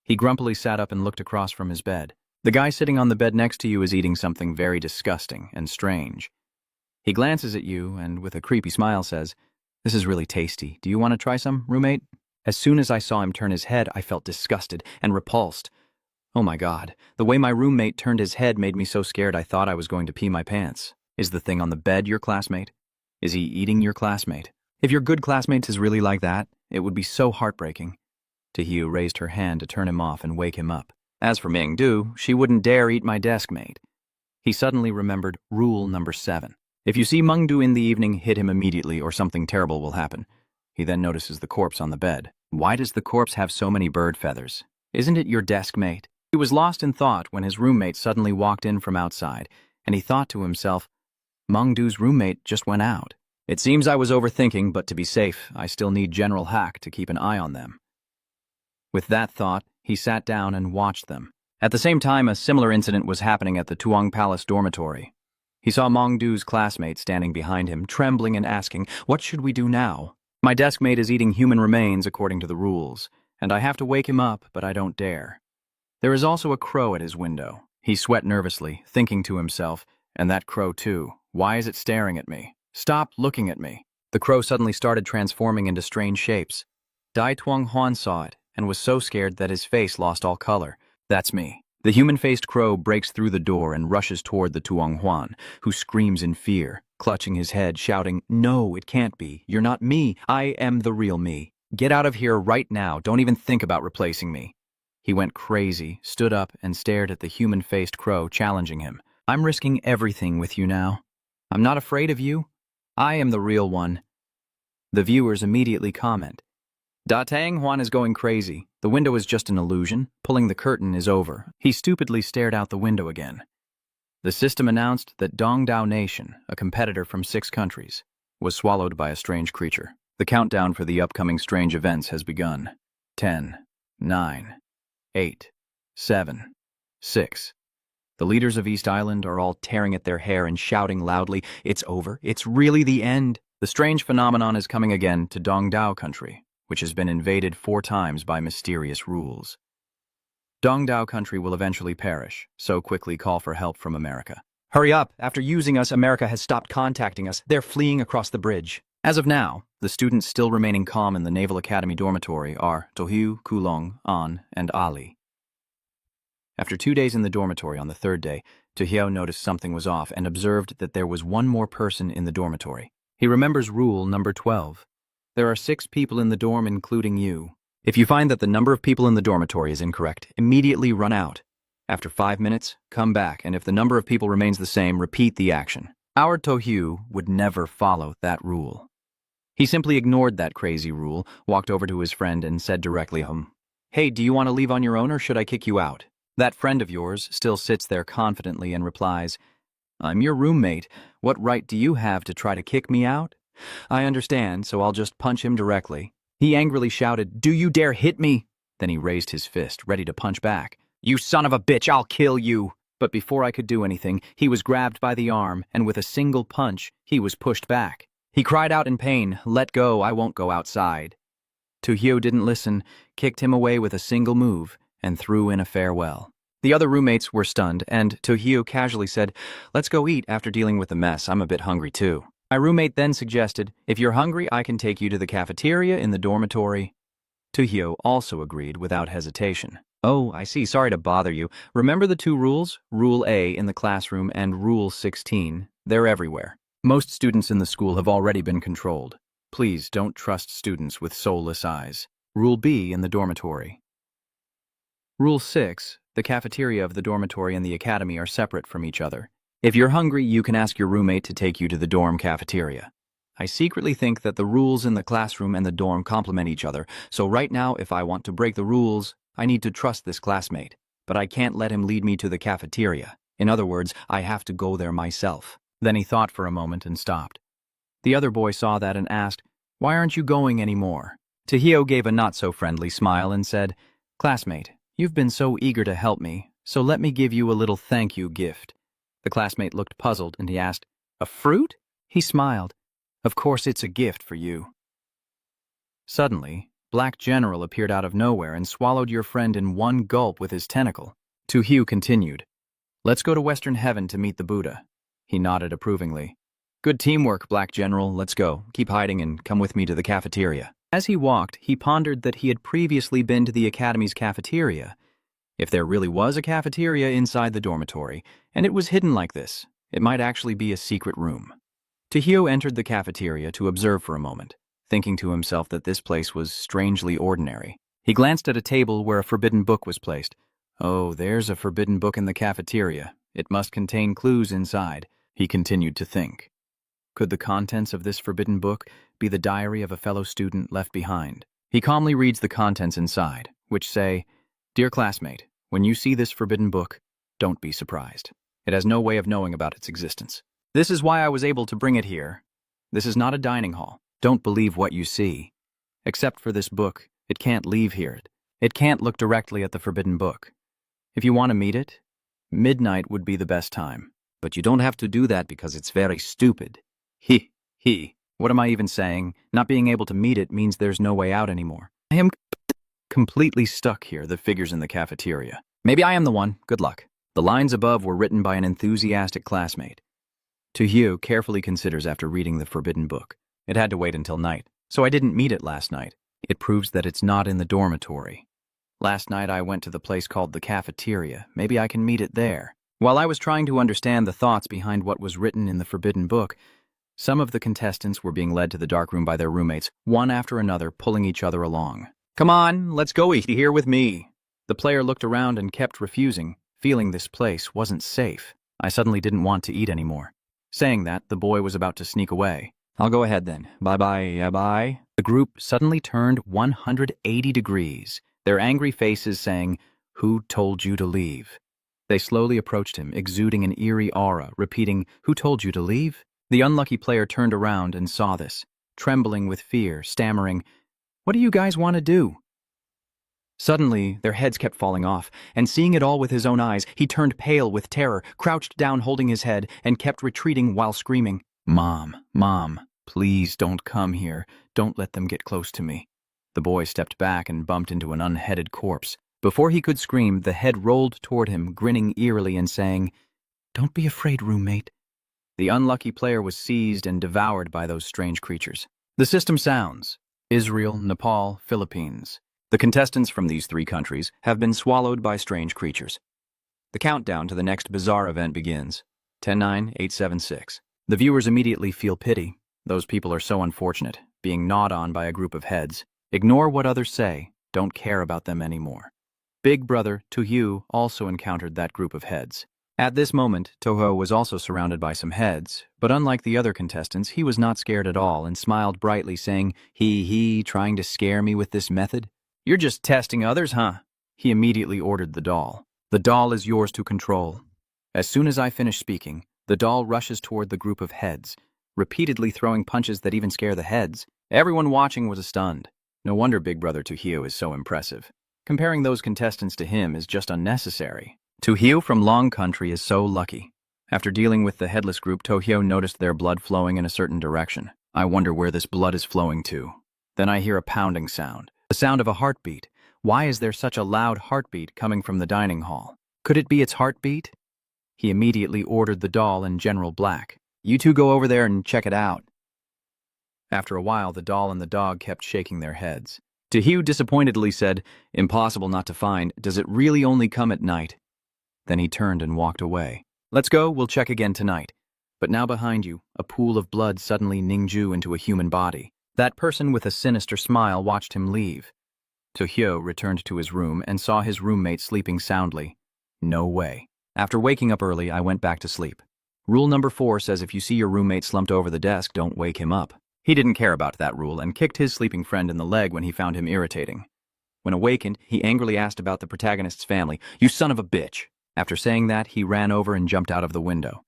He grumpily sat up and looked across from his bed. The guy sitting on the bed next to you is eating something very disgusting and strange. He glances at you and, with a creepy smile, says, "This is really tasty. Do you want to try some, roommate?" As soon as I saw him turn his head, I felt disgusted and repulsed. Oh my God, the way my roommate turned his head made me so scared I thought I was going to pee my pants. Is the thing on the bed your classmate? Is he eating your classmate? If your good classmate is really like that, it would be so heartbreaking. Tojo raised her hand to turn him off and wake him up. As for Mingdu, she wouldn't dare eat my desk mate. He suddenly remembered rule number 7. If you see Mingdu in the evening, hit him immediately or something terrible will happen. He then notices the corpse on the bed. Why does the corpse have so many bird feathers? Isn't it your desk mate? He was lost in thought when his roommate suddenly walked in from outside, and he thought to himself, Mingdu's roommate just went out. It seems I was overthinking, but to be safe, I still need General Hack to keep an eye on them. With that thought, he sat down and watched them. At the same time, a similar incident was happening at the Tuong Palace dormitory. He saw Mingdu's classmate standing behind him, trembling and asking, "What should we do now? My desk mate is eating human remains according to the rules, and I have to wake him up, but I don't dare." There is also a crow at his window. He sweat nervously, thinking to himself, and that crow too. Why is it staring at me? Stop looking at me. The crow suddenly started transforming into strange shapes. Dai Tuong Huan saw it and was so scared that his face lost all color. That's me. The human-faced crow breaks through the door and rushes toward the Tuong Huan, who screams in fear, clutching his head, shouting, "No, it can't be. You're not me. I am the real me. Get out of here right now. Don't even think about replacing me." He went crazy, stood up, and stared at the human-faced crow, challenging him. "I'm risking everything with you now. I'm not afraid of you. I am the real one." The viewers immediately comment, "Da Tang Huan is going crazy. The window is just an illusion. Pulling the curtain is over." He stupidly stared out the window again. The system announced that Dongdao Nation, a competitor from 6 countries, was swallowed by a strange creature. The countdown for the upcoming strange events has begun. 10, 9, 8, 7, 6. The leaders of East Island are all tearing at their hair and shouting loudly, "It's over. It's really the end." The strange phenomenon is coming again to Dongdao country, which has been invaded 4 times by mysterious rules. Dongdao country will eventually perish, so quickly call for help from America. Hurry up! After using us, America has stopped contacting us. They're fleeing across the bridge. As of now, the students still remaining calm in the Naval Academy dormitory are Tohyu, Kulong, An, and Ali. After 2 days in the dormitory on the 3rd day, Tohyo noticed something was off and observed that there was one more person in the dormitory. He remembers rule number 12. There are 6 people in the dorm, including you. If you find that the number of people in the dormitory is incorrect, immediately run out. After 5 minutes, come back, and if the number of people remains the same, repeat the action. Our Tohyu would never follow that rule. He simply ignored that crazy rule, walked over to his friend, and said directly, "Hey, do you want to leave on your own, or should I kick you out?" That friend of yours still sits there confidently and replies, "I'm your roommate. What right do you have to try to kick me out?" "I understand, so I'll just punch him directly." He angrily shouted, "Do you dare hit me?" Then he raised his fist, ready to punch back. "You son of a bitch, I'll kill you!" But before I could do anything, he was grabbed by the arm, and with a single punch, he was pushed back. He cried out in pain, "Let go, I won't go outside." Tohyo didn't listen, kicked him away with a single move, and threw in a farewell. The other roommates were stunned, and Tohyo casually said, "Let's go eat after dealing with the mess. I'm a bit hungry too." My roommate then suggested, "If you're hungry, I can take you to the cafeteria in the dormitory." Tohyo also agreed without hesitation. "Oh, I see. Sorry to bother you. Remember the 2 rules? Rule A in the classroom and Rule 16. They're everywhere. Most students in the school have already been controlled. Please don't trust students with soulless eyes. Rule B in the dormitory. Rule 6. The cafeteria of the dormitory and the academy are separate from each other. If you're hungry, you can ask your roommate to take you to the dorm cafeteria. I secretly think that the rules in the classroom and the dorm complement each other, so right now, if I want to break the rules, I need to trust this classmate, but I can't let him lead me to the cafeteria. In other words, I have to go there myself." Then he thought for a moment and stopped. The other boy saw that and asked, "Why aren't you going anymore?" Tohyo gave a not-so-friendly smile and said, "Classmate, you've been so eager to help me, so let me give you a little thank-you gift." The classmate looked puzzled, and he asked, "A fruit?" He smiled. "Of course it's a gift for you." Suddenly, Black General appeared out of nowhere and swallowed your friend in one gulp with his tentacle. Tohyo continued, "Let's go to Western Heaven to meet the Buddha." He nodded approvingly. "Good teamwork, Black General. Let's go. Keep hiding and come with me to the cafeteria." As he walked, he pondered that he had previously been to the academy's cafeteria. If there really was a cafeteria inside the dormitory, and it was hidden like this, it might actually be a secret room. Tohyo entered the cafeteria to observe for a moment, thinking to himself that this place was strangely ordinary. He glanced at a table where a forbidden book was placed. "Oh, there's a forbidden book in the cafeteria. It must contain clues inside," he continued to think. Could the contents of this forbidden book be the diary of a fellow student left behind? He calmly reads the contents inside, which say, "Dear classmate, when you see this forbidden book, don't be surprised. It has no way of knowing about its existence. This is why I was able to bring it here. This is not a dining hall. Don't believe what you see. Except for this book, it can't leave here. It can't look directly at the forbidden book. If you want to meet it, midnight would be the best time. But you don't have to do that because it's very stupid." He. What am I even saying? Not being able to meet it means there's no way out anymore. I am completely stuck here, the figures in the cafeteria. Maybe I am the one. Good luck. The lines above were written by an enthusiastic classmate. Tohyo carefully considers after reading the forbidden book. It had to wait until night, so I didn't meet it last night. It proves that it's not in the dormitory. Last night I went to the place called the cafeteria. Maybe I can meet it there. While I was trying to understand the thoughts behind what was written in the forbidden book, some of the contestants were being led to the dark room by their roommates, one after another, pulling each other along. "Come on, let's go eat here with me." The player looked around and kept refusing, feeling this place wasn't safe. I suddenly didn't want to eat anymore. Saying that, the boy was about to sneak away. "I'll go ahead then. Bye-bye, bye." The group suddenly turned 180 degrees, their angry faces saying, "Who told you to leave?" They slowly approached him, exuding an eerie aura, repeating, "Who told you to leave?" The unlucky player turned around and saw this, trembling with fear, stammering, "What do you guys want to do?" Suddenly, their heads kept falling off, and seeing it all with his own eyes, he turned pale with terror, crouched down holding his head, and kept retreating while screaming, "Mom, Mom, please don't come here. Don't let them get close to me." The boy stepped back and bumped into an unheaded corpse. Before he could scream, the head rolled toward him, grinning eerily and saying, "Don't be afraid, roommate." The unlucky player was seized and devoured by those strange creatures. The system sounds: Israel, Nepal, Philippines. The contestants from these 3 countries have been swallowed by strange creatures. The countdown to the next bizarre event begins. 10-9-8-7-6. The viewers immediately feel pity. Those people are so unfortunate, being gnawed on by a group of heads. Ignore what others say. Don't care about them anymore. Big brother Tojo also encountered that group of heads. At this moment, Tojo was also surrounded by some heads, but unlike the other contestants, he was not scared at all and smiled brightly, saying, "He, trying to scare me with this method? You're just testing others, huh?" He immediately ordered the doll. "The doll is yours to control." As soon as I finish speaking, the doll rushes toward the group of heads, repeatedly throwing punches that even scare the heads. Everyone watching was stunned. No wonder Big Brother Tojo is so impressive. Comparing those contestants to him is just unnecessary. Tojo from Long Country is so lucky. After dealing with the headless group, Tojo noticed their blood flowing in a certain direction. I wonder where this blood is flowing to. Then I hear a pounding sound. The sound of a heartbeat. Why is there such a loud heartbeat coming from the dining hall? Could it be its heartbeat? He immediately ordered the doll in General Black. "You two go over there and check it out." After a while, the doll and the dog kept shaking their heads. Tojo disappointedly said, "Impossible not to find. Does it really only come at night?" Then he turned and walked away. "Let's go, we'll check again tonight." But now behind you, a pool of blood suddenly ninju into a human body. That person with a sinister smile watched him leave. Tojo returned to his room and saw his roommate sleeping soundly. No way. After waking up early, I went back to sleep. Rule number 4 says if you see your roommate slumped over the desk, don't wake him up. He didn't care about that rule and kicked his sleeping friend in the leg when he found him irritating. When awakened, he angrily asked about the protagonist's family. "You son of a bitch!" After saying that, he ran over and jumped out of the window.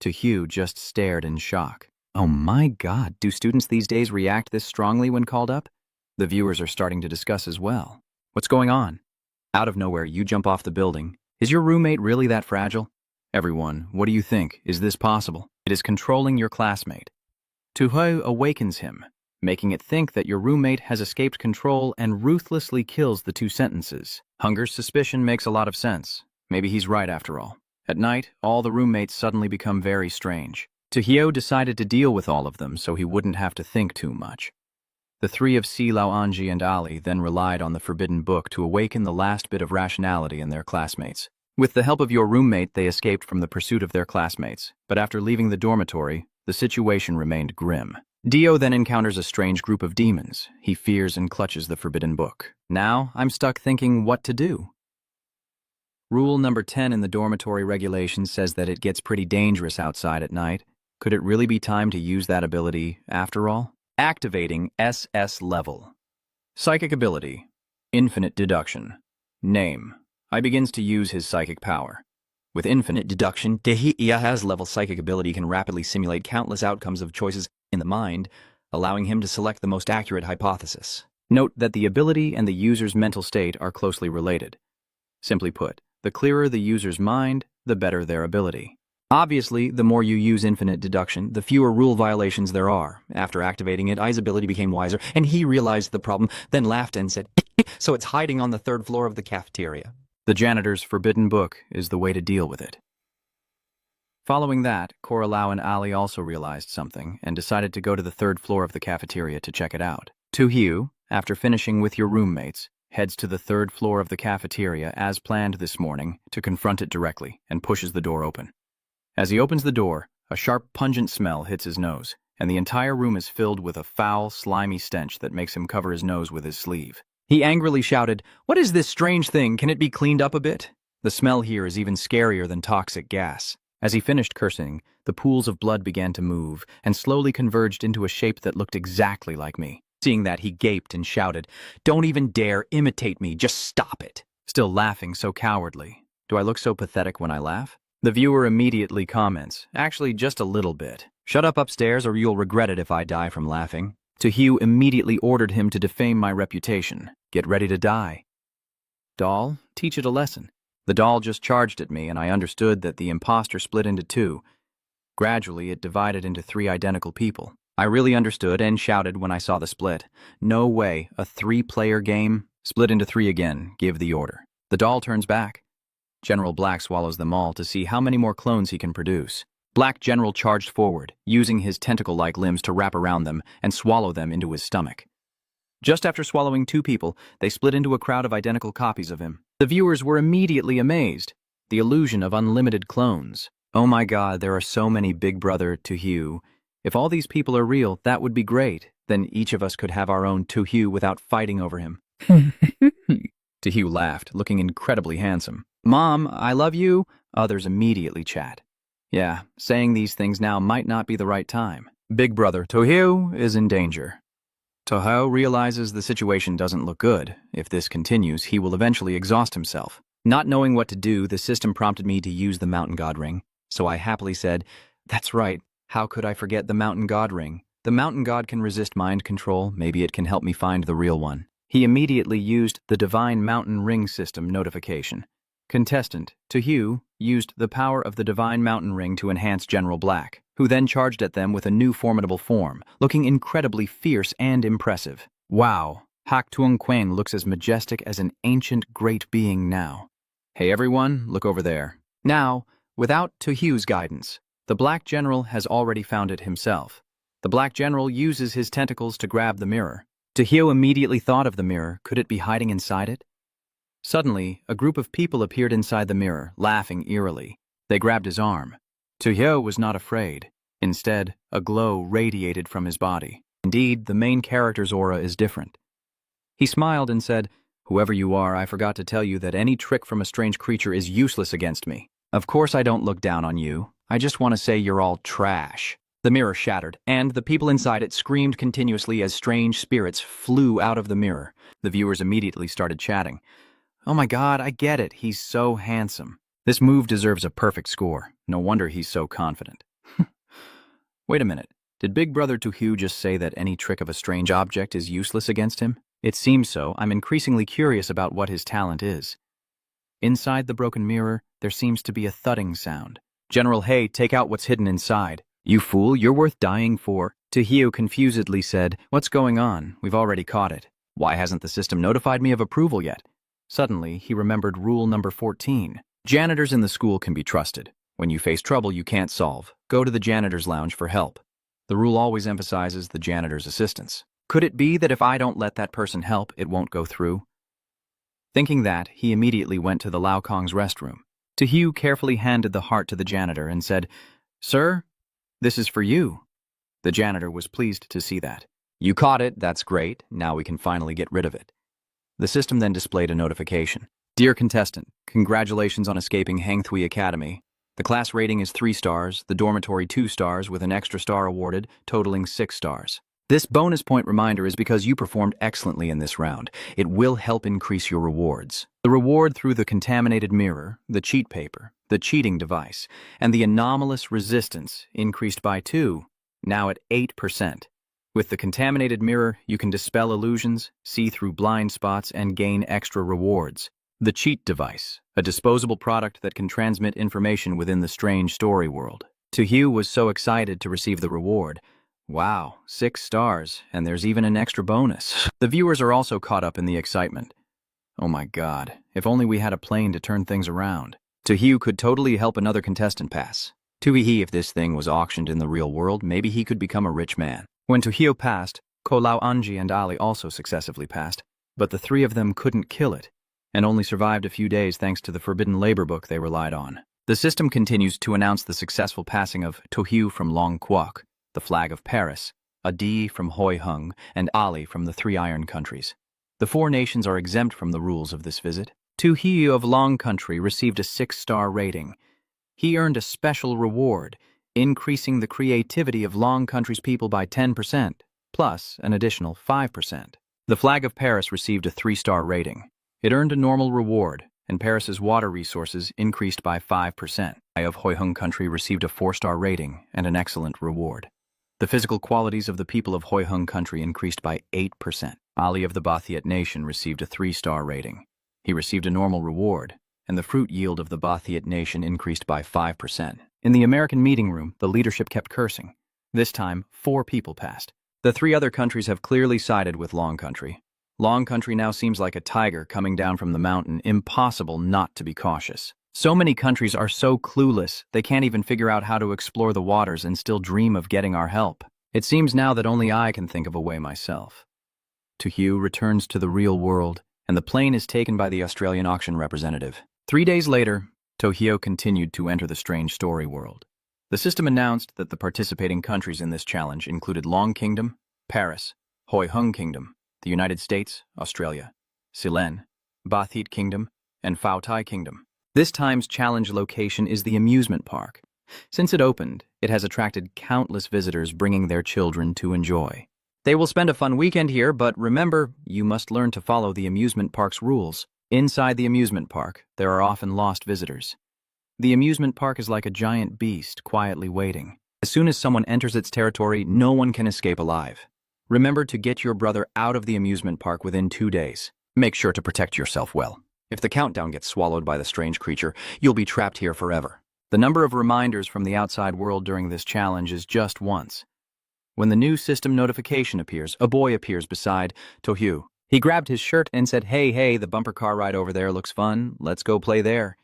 Tojo just stared in shock. Oh my God, do students these days react this strongly when called up? The viewers are starting to discuss as well. What's going on? Out of nowhere, you jump off the building. Is your roommate really that fragile? Everyone, what do you think? Is this possible? It is controlling your classmate. Tojo awakens him, making it think that your roommate has escaped control and ruthlessly kills the 2 sentences. Hunger's suspicion makes a lot of sense. Maybe he's right after all. At night, all the roommates suddenly become very strange. Tojo decided to deal with all of them so he wouldn't have to think too much. The 3 of Si Lao Anji and Ali then relied on the forbidden book to awaken the last bit of rationality in their classmates. With the help of your roommate, they escaped from the pursuit of their classmates, but after leaving the dormitory, the situation remained grim. Dio then encounters a strange group of demons. He fears and clutches the forbidden book. Now, I'm stuck thinking what to do. Rule number 10 in the dormitory regulations says that it gets pretty dangerous outside at night. Could it really be time to use that ability after all? Activating SS level. Psychic ability. Infinite deduction. Name. I begins to use his psychic power. With infinite deduction, Dehiya's level psychic ability can rapidly simulate countless outcomes of choices in the mind, allowing him to select the most accurate hypothesis. Note that the ability and the user's mental state are closely related. Simply put, the clearer the user's mind, the better their ability. Obviously, the more you use infinite deduction, the fewer rule violations there are. After activating it, I's ability became wiser, and he realized the problem, then laughed and said, "So it's hiding on the 3rd floor of the cafeteria." The janitor's forbidden book is the way to deal with it. Following that, Coralao and Ali also realized something and decided to go to the 3rd floor of the cafeteria to check it out. Tojo, after finishing with your roommates, heads to the 3rd floor of the cafeteria as planned this morning to confront it directly and pushes the door open. As he opens the door, a sharp, pungent smell hits his nose, and the entire room is filled with a foul, slimy stench that makes him cover his nose with his sleeve. He angrily shouted, "What is this strange thing? Can it be cleaned up a bit?" The smell here is even scarier than toxic gas. As he finished cursing, the pools of blood began to move and slowly converged into a shape that looked exactly like me. Seeing that, he gaped and shouted, "Don't even dare imitate me, just stop it." Still laughing so cowardly. Do I look so pathetic when I laugh? The viewer immediately comments, "Actually, just a little bit." Shut up upstairs or you'll regret it if I die from laughing. Tojo immediately ordered him to defame my reputation. Get ready to die. Doll, teach it a lesson. The doll just charged at me, and I understood that the imposter split into two. Gradually, it divided into three identical people. I really understood and shouted when I saw the split. No way, a three-player game? Split into three again, give the order. The doll turns back. General Black swallows them all to see how many more clones he can produce. Black General charged forward, using his tentacle-like limbs to wrap around them and swallow them into his stomach. Just after swallowing two people, they split into a crowd of identical copies of him. The viewers were immediately amazed. The illusion of unlimited clones. Oh my god, there are so many Big Brother Tojo. If all these people are real, that would be great. Then each of us could have our own Tojo without fighting over him. Tojo laughed, looking incredibly handsome. Mom, I love you. Others immediately chat. Yeah, saying these things now might not be the right time. Big Brother Tojo is in danger. Tojo realizes the situation doesn't look good. If this continues, he will eventually exhaust himself. Not knowing what to do, the system prompted me to use the Mountain God Ring, so I happily said, "That's right, how could I forget the Mountain God Ring? The Mountain God can resist mind control, maybe it can help me find the real one." He immediately used the Divine Mountain Ring system notification. Contestant Tojo used the power of the Divine Mountain Ring to enhance General Black, who then charged at them with a new formidable form, looking incredibly fierce and impressive. Wow, Hak Tuong Quang looks as majestic as an ancient great being now. Hey everyone, look over there. Now, without Tojo's guidance, the Black General has already found it himself. The Black General uses his tentacles to grab the mirror. Tojo immediately thought of the mirror. Could it be hiding inside it? Suddenly, a group of people appeared inside the mirror, laughing eerily. They grabbed his arm. Tojo was not afraid. Instead, a glow radiated from his body. Indeed, the main character's aura is different. He smiled and said, "Whoever you are, I forgot to tell you that any trick from a strange creature is useless against me. Of course I don't look down on you. I just want to say you're all trash." The mirror shattered, and the people inside it screamed continuously as strange spirits flew out of the mirror. The viewers immediately started chatting. "Oh my god, I get it. He's so handsome. This move deserves a perfect score. No wonder he's so confident." Wait a minute. Did Big Brother Tojo just say that any trick of a strange object is useless against him? It seems so. I'm increasingly curious about what his talent is. Inside the broken mirror, there seems to be a thudding sound. General Hay, take out what's hidden inside. You fool, you're worth dying for. Tojo confusedly said, "What's going on? We've already caught it. Why hasn't the system notified me of approval yet?" Suddenly, he remembered rule number 14. Janitors in the school can be trusted. When you face trouble you can't solve, go to the janitor's lounge for help. The rule always emphasizes the janitor's assistance. Could it be that if I don't let that person help, it won't go through? Thinking that, he immediately went to the Lao Kong's restroom. Tojo carefully handed the heart to the janitor and said, "Sir, this is for you." The janitor was pleased to see that. "You caught it, that's great. Now we can finally get rid of it." The system then displayed a notification. "Dear contestant, congratulations on escaping Hang Thuy Academy. The class rating is 3 stars, the dormitory 2 stars with an extra star awarded, totaling 6 stars. This bonus point reminder is because you performed excellently in this round. It will help increase your rewards. The reward through the contaminated mirror, the cheat paper, the cheating device, and the anomalous resistance increased by 2, now at 8%. With the contaminated mirror, you can dispel illusions, see through blind spots, and gain extra rewards. The cheat device, a disposable product that can transmit information within the strange story world. Tojo was so excited to receive the reward. Wow, 6 stars, and there's even an extra bonus. The viewers are also caught up in the excitement. Oh my god, if only we had a plane to turn things around. Tojo could totally help another contestant pass. Tui, if this thing was auctioned in the real world, maybe he could become a rich man. When Tojo passed, Ko Lao Anji and Ali also successively passed, but the 3 of them couldn't kill it, and only survived a few days thanks to the forbidden labor book they relied on. The system continues to announce the successful passing of Tojo from Long Quoc, the Flag of Paris, Adi from Hoi Hung, and Ali from the 3 Iron Countries. The 4 nations are exempt from the rules of this visit. Tojo of Long Country received a 6-star rating. He earned a special reward, increasing the creativity of Long Country's people by 10%, plus an additional 5%. The Flag of Paris received a 3-star rating. It earned a normal reward, and Paris's water resources increased by 5%. I of Hoihung country received a 4-star rating and an excellent reward. The physical qualities of the people of Hoihung country increased by 8%. Ali of the Bathiet nation received a 3-star rating. He received a normal reward, and the fruit yield of the Bathiet nation increased by 5%. In the American meeting room, the leadership kept cursing. This time, 4 people passed. The 3 other countries have clearly sided with Long Country. Long Country now seems like a tiger coming down from the mountain, impossible not to be cautious. So many countries are so clueless, they can't even figure out how to explore the waters and still dream of getting our help. It seems now that only I can think of a way myself. Tojo returns to the real world, and the plane is taken by the Australian auction representative. 3 days later, Tojo continued to enter the strange story world. The system announced that the participating countries in this challenge included Long Kingdom, Paris, Hoihung Kingdom, the United States, Australia, Silen, Bathit Kingdom, and Fautai Kingdom. This time's challenge location is the amusement park. Since it opened, it has attracted countless visitors bringing their children to enjoy. They will spend a fun weekend here, but remember, you must learn to follow the amusement park's rules. Inside the amusement park, there are often lost visitors. The amusement park is like a giant beast quietly waiting. As soon as someone enters its territory, no one can escape alive. Remember to get your brother out of the amusement park within 2 days. Make sure to protect yourself well. If the countdown gets swallowed by the strange creature, you'll be trapped here forever. The number of reminders from the outside world during this challenge is just once. When the new system notification appears, a boy appears beside Tojo. He grabbed his shirt and said, Hey, the bumper car ride over there looks fun. Let's go play there.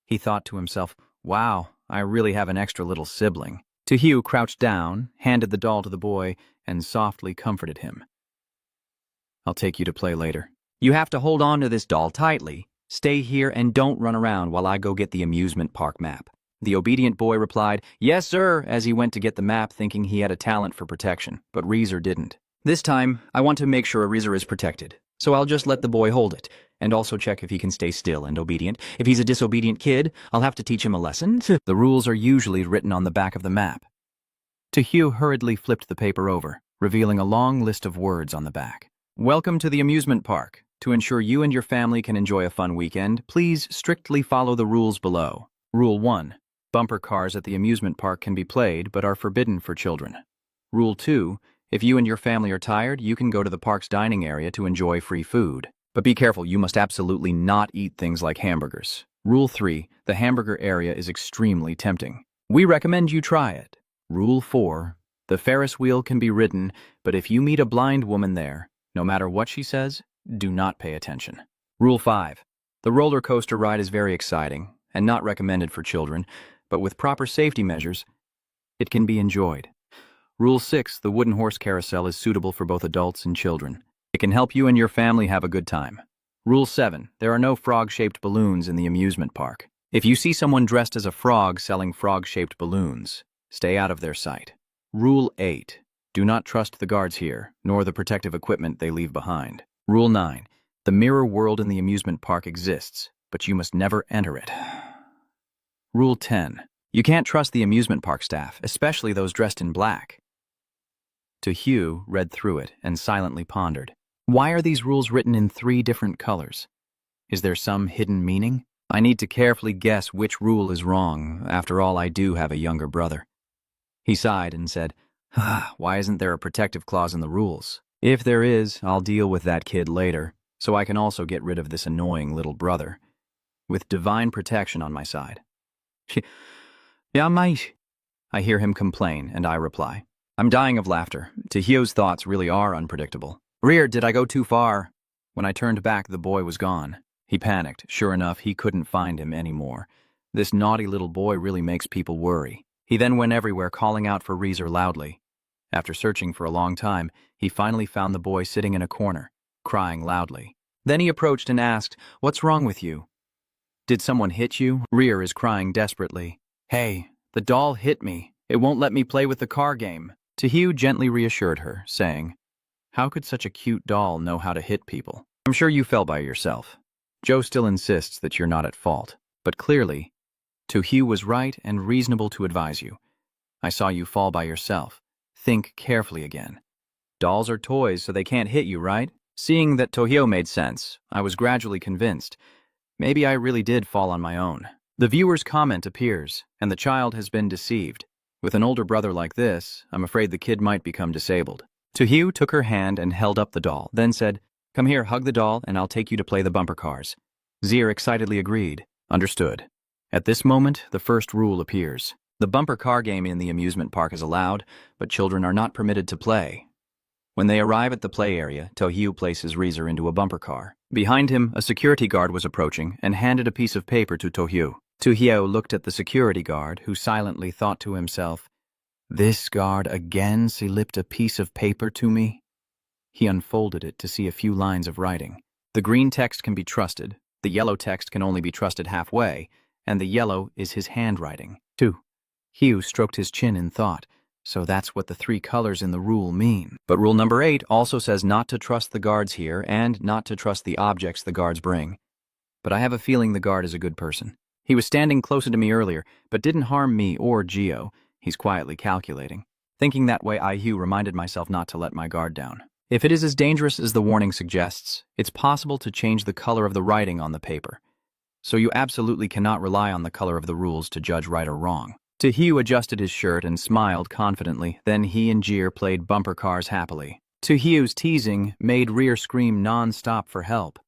He thought to himself, wow, I really have an extra little sibling. Tojo crouched down, handed the doll to the boy, and softly comforted him. I'll take you to play later. You have to hold on to this doll tightly. Stay here and don't run around while I go get the amusement park map. The obedient boy replied, Yes, sir, as he went to get the map thinking he had a talent for protection, but Reezer didn't. This time, I want to make sure Reezer is protected, so I'll just let the boy hold it, and also check if he can stay still and obedient. If he's a disobedient kid, I'll have to teach him a lesson. The rules are usually written on the back of the map. Tojo hurriedly flipped the paper over, revealing a long list of words on the back. Welcome to the amusement park. To ensure you and your family can enjoy a fun weekend, please strictly follow the rules below. Rule 1. Bumper cars at the amusement park can be played, but are forbidden for children. Rule 2. If you and your family are tired, you can go to the park's dining area to enjoy free food. But be careful, you must absolutely not eat things like hamburgers. Rule 3. The hamburger area is extremely tempting. We recommend you try it. Rule 4. The Ferris wheel can be ridden, but if you meet a blind woman there, no matter what she says, do not pay attention. Rule 5. The roller coaster ride is very exciting and not recommended for children, but with proper safety measures, it can be enjoyed. Rule 6. The wooden horse carousel is suitable for both adults and children. It can help you and your family have a good time. Rule 7. There are no frog-shaped balloons in the amusement park. If you see someone dressed as a frog selling frog-shaped balloons, stay out of their sight. Rule 8. Do not trust the guards here, nor the protective equipment they leave behind. Rule 9. The mirror world in the amusement park exists, but you must never enter it. Rule 10. You can't trust the amusement park staff, especially those dressed in black. Tojo read through it and silently pondered. Why are these rules written in 3 different colors? Is there some hidden meaning? I need to carefully guess which rule is wrong. After all, I do have a younger brother. He sighed and said, Why isn't there a protective clause in the rules? If there is, I'll deal with that kid later, so I can also get rid of this annoying little brother. With divine protection on my side. Yeah, mate. I hear him complain, and I reply. I'm dying of laughter. Tojo's thoughts really are unpredictable. Rear, did I go too far? When I turned back, the boy was gone. He panicked. Sure enough, he couldn't find him anymore. This naughty little boy really makes people worry. He then went everywhere calling out for Reezer loudly. After searching for a long time, he finally found the boy sitting in a corner, crying loudly. Then he approached and asked, What's wrong with you? Did someone hit you? Rear is crying desperately. Hey, the doll hit me. It won't let me play with the car game. Tojo gently reassured her, saying, How could such a cute doll know how to hit people? I'm sure you fell by yourself. Joe still insists that you're not at fault, but clearly, Tojo was right and reasonable to advise you. I saw you fall by yourself. Think carefully again. Dolls are toys, so they can't hit you, right? Seeing that Tojo made sense, I was gradually convinced. Maybe I really did fall on my own. The viewer's comment appears, and the child has been deceived. With an older brother like this, I'm afraid the kid might become disabled. Tojo took her hand and held up the doll, then said, "Come here, hug the doll, and I'll take you to play the bumper cars." Zir excitedly agreed. Understood. At this moment, the first rule appears. The bumper car game in the amusement park is allowed, but children are not permitted to play. When they arrive at the play area, Tojo places Reezer into a bumper car. Behind him, a security guard was approaching and handed a piece of paper to Tojo. Tojo looked at the security guard, who silently thought to himself, "This guard again slipped a piece of paper to me?" He unfolded it to see a few lines of writing. The green text can be trusted, the yellow text can only be trusted halfway, and the yellow is his handwriting. Hugh stroked his chin in thought. So that's what the 3 colors in the rule mean. But rule number 8 also says not to trust the guards here and not to trust the objects the guards bring. But I have a feeling the guard is a good person. He was standing closer to me earlier, but didn't harm me or Geo. He's quietly calculating. Thinking that way, Hugh reminded myself not to let my guard down. If it is as dangerous as the warning suggests, it's possible to change the color of the writing on the paper. So you absolutely cannot rely on the color of the rules to judge right or wrong. Tojo adjusted his shirt and smiled confidently. Then he and Jir played bumper cars happily. Tojo's teasing made Rear scream non-stop for help.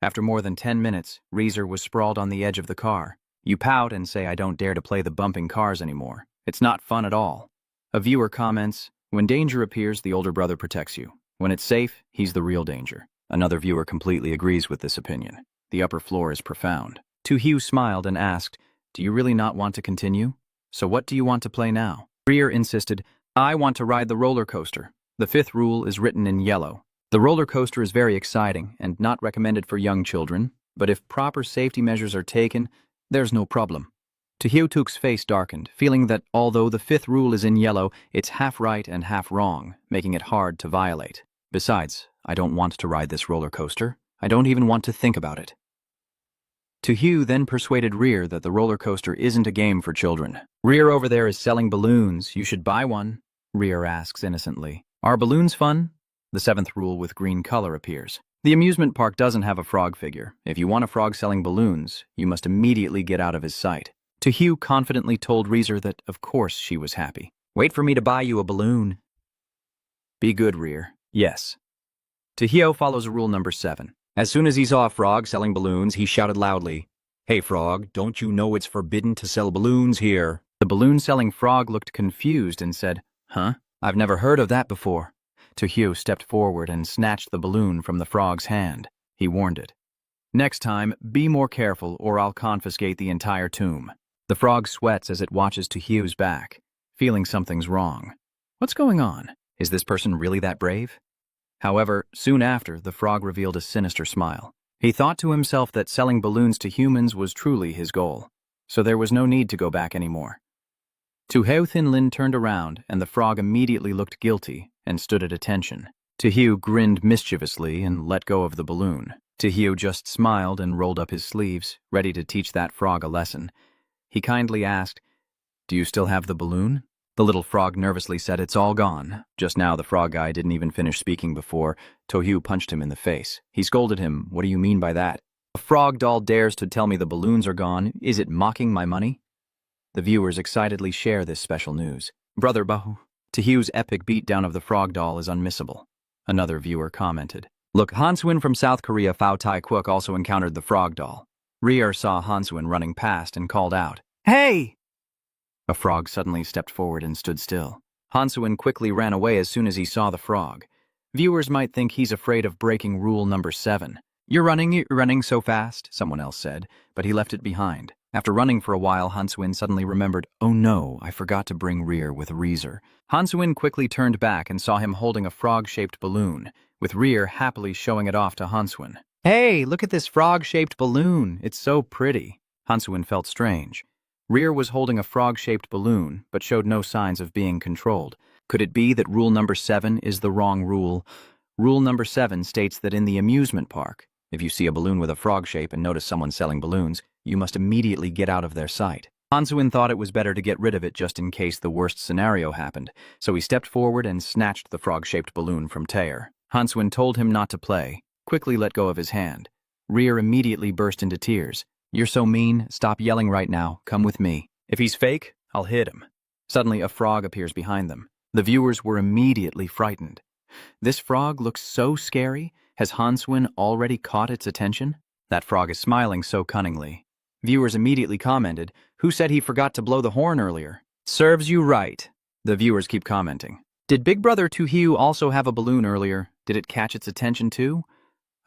After more than 10 minutes, Reezer was sprawled on the edge of the car. You pout and say, "I don't dare to play the bumping cars anymore. It's not fun at all." A viewer comments, "When danger appears, the older brother protects you. When it's safe, he's the real danger." Another viewer completely agrees with this opinion. The upper floor is profound. Tojo smiled and asked, "Do you really not want to continue? So what do you want to play now?" Rear insisted, "I want to ride the roller coaster." The 5th rule is written in yellow. The roller coaster is very exciting and not recommended for young children, but if proper safety measures are taken, there's no problem. Tojo's face darkened, feeling that although the 5th rule is in yellow, it's half right and half wrong, making it hard to violate. Besides, I don't want to ride this roller coaster. I don't even want to think about it. Tojo then persuaded Rear that the roller coaster isn't a game for children. "Rear over there is selling balloons. You should buy one," Rear asks innocently. "Are balloons fun?" The 7th rule with green color appears. The amusement park doesn't have a frog figure. If you want a frog selling balloons, you must immediately get out of his sight. Tojo confidently told Reezer that of course she was happy. "Wait for me to buy you a balloon." "Be good, Rear." "Yes." Tojo follows rule number 7. As soon as he saw a frog selling balloons, he shouted loudly, "Hey frog, don't you know it's forbidden to sell balloons here?" The balloon-selling frog looked confused and said, "Huh? I've never heard of that before." Tojo stepped forward and snatched the balloon from the frog's hand. He warned it, "Next time, be more careful or I'll confiscate the entire tomb." The frog sweats as it watches Tojo's back, feeling something's wrong. What's going on? Is this person really that brave? However, soon after, the frog revealed a sinister smile. He thought to himself that selling balloons to humans was truly his goal, so there was no need to go back anymore. Tojo Thinlin turned around, and the frog immediately looked guilty and stood at attention. Tojo grinned mischievously and let go of the balloon. Tojo just smiled and rolled up his sleeves, ready to teach that frog a lesson. He kindly asked, "Do you still have the balloon?" The little frog nervously said, "It's all gone." Just now, the frog guy didn't even finish speaking before Tojo punched him in the face. He scolded him, "What do you mean by that? A frog doll dares to tell me the balloons are gone. Is it mocking my money?" The viewers excitedly share this special news. "Brother Bahu." Tojo's epic beatdown of the frog doll is unmissable. Another viewer commented, "Look, Hanswin from South Korea Phao Tai Kwok also encountered the frog doll." Rear saw Hanswin running past and called out, "Hey!" A frog suddenly stepped forward and stood still. Hanswin quickly ran away as soon as he saw the frog. Viewers might think he's afraid of breaking rule number 7. You're running so fast," someone else said, but he left it behind. After running for a while, Hanswin suddenly remembered, "Oh no, I forgot to bring Rear with Reezer." Hanswin quickly turned back and saw him holding a frog-shaped balloon, with Rear happily showing it off to Hanswin. "Hey, look at this frog-shaped balloon. It's so pretty." Hanswin felt strange. Rear was holding a frog-shaped balloon, but showed no signs of being controlled. Could it be that rule number 7 is the wrong rule? Rule number 7 states that in the amusement park, if you see a balloon with a frog shape and notice someone selling balloons, you must immediately get out of their sight. Hanswin thought it was better to get rid of it just in case the worst scenario happened, so he stepped forward and snatched the frog-shaped balloon from Taylor. Hanswin told him not to play, quickly let go of his hand. Rear immediately burst into tears. "You're so mean. Stop yelling right now. Come with me. If he's fake, I'll hit him." Suddenly, a frog appears behind them. The viewers were immediately frightened. This frog looks so scary. Has Hanswin already caught its attention? That frog is smiling so cunningly. Viewers immediately commented, "Who said he forgot to blow the horn earlier?" "Serves you right." The viewers keep commenting. "Did Big Brother Tojo also have a balloon earlier? Did it catch its attention too?"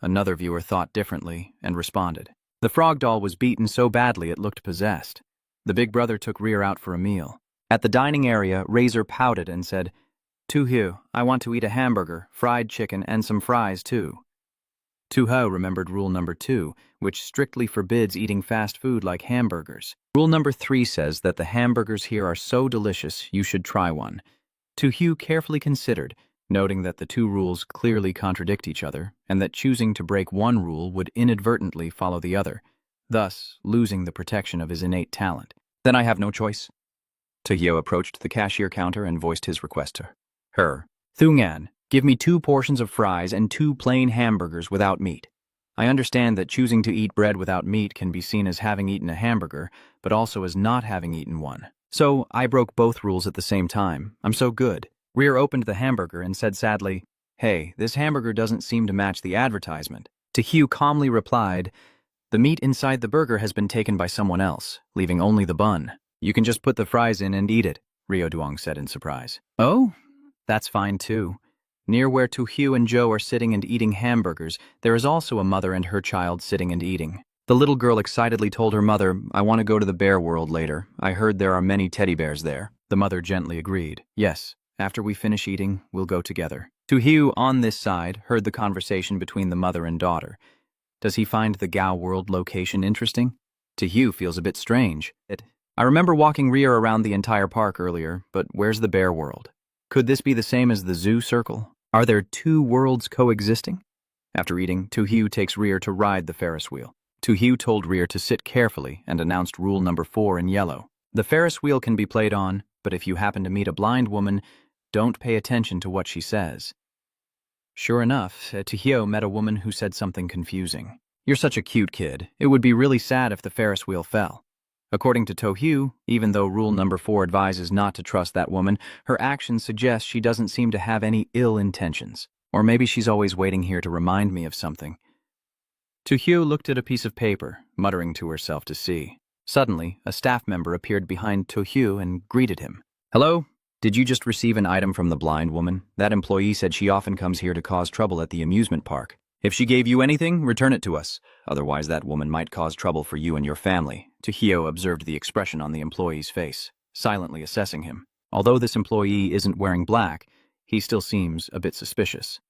Another viewer thought differently and responded. The frog doll was beaten so badly it looked possessed. The Big Brother took Rear out for a meal. At the dining area, Razor pouted and said, "Tojo, I want to eat a hamburger, fried chicken, and some fries too." Tojo remembered rule number 2, which strictly forbids eating fast food like hamburgers. Rule number 3 says that the hamburgers here are so delicious you should try one. Tojo carefully considered, noting that the two rules clearly contradict each other, and that choosing to break one rule would inadvertently follow the other, thus losing the protection of his innate talent. "Then I have no choice." Tojo approached the cashier counter and voiced his request to her. "Thungan, give me 2 portions of fries and 2 plain hamburgers without meat. I understand that choosing to eat bread without meat can be seen as having eaten a hamburger, but also as not having eaten one. So I broke both rules at the same time. I'm so good." Rear opened the hamburger and said sadly, "Hey, this hamburger doesn't seem to match the advertisement." Tojo calmly replied, "The meat inside the burger has been taken by someone else, leaving only the bun. You can just put the fries in and eat it," Ryoduong said in surprise. "Oh, that's fine too." Near where Tojo and Joe are sitting and eating hamburgers, there is also a mother and her child sitting and eating. The little girl excitedly told her mother, "I want to go to the bear world later. I heard there are many teddy bears there." The mother gently agreed. "Yes, after we finish eating, we'll go together." Tojo, on this side, heard the conversation between the mother and daughter. Does he find the Gao world location interesting? Tojo feels a bit strange. "I remember walking Rear around the entire park earlier, but where's the bear world? Could this be the same as the zoo circle? Are there 2 worlds coexisting?" After eating, Tojo takes Rear to ride the Ferris wheel. Tojo told Rear to sit carefully and announced rule number 4 in yellow. "The Ferris wheel can be played on, but if you happen to meet a blind woman, don't pay attention to what she says." Sure enough, Tojo met a woman who said something confusing. "You're such a cute kid. It would be really sad if the Ferris wheel fell." According to Tojo, even though rule number 4 advises not to trust that woman, her actions suggest she doesn't seem to have any ill intentions. Or maybe she's always waiting here to remind me of something. Tojo looked at a piece of paper, muttering to herself to see. Suddenly, a staff member appeared behind Tojo and greeted him. "Hello? Did you just receive an item from the blind woman? That employee said she often comes here to cause trouble at the amusement park. If she gave you anything, return it to us. Otherwise, that woman might cause trouble for you and your family." Tojo observed the expression on the employee's face, silently assessing him. Although this employee isn't wearing black, he still seems a bit suspicious.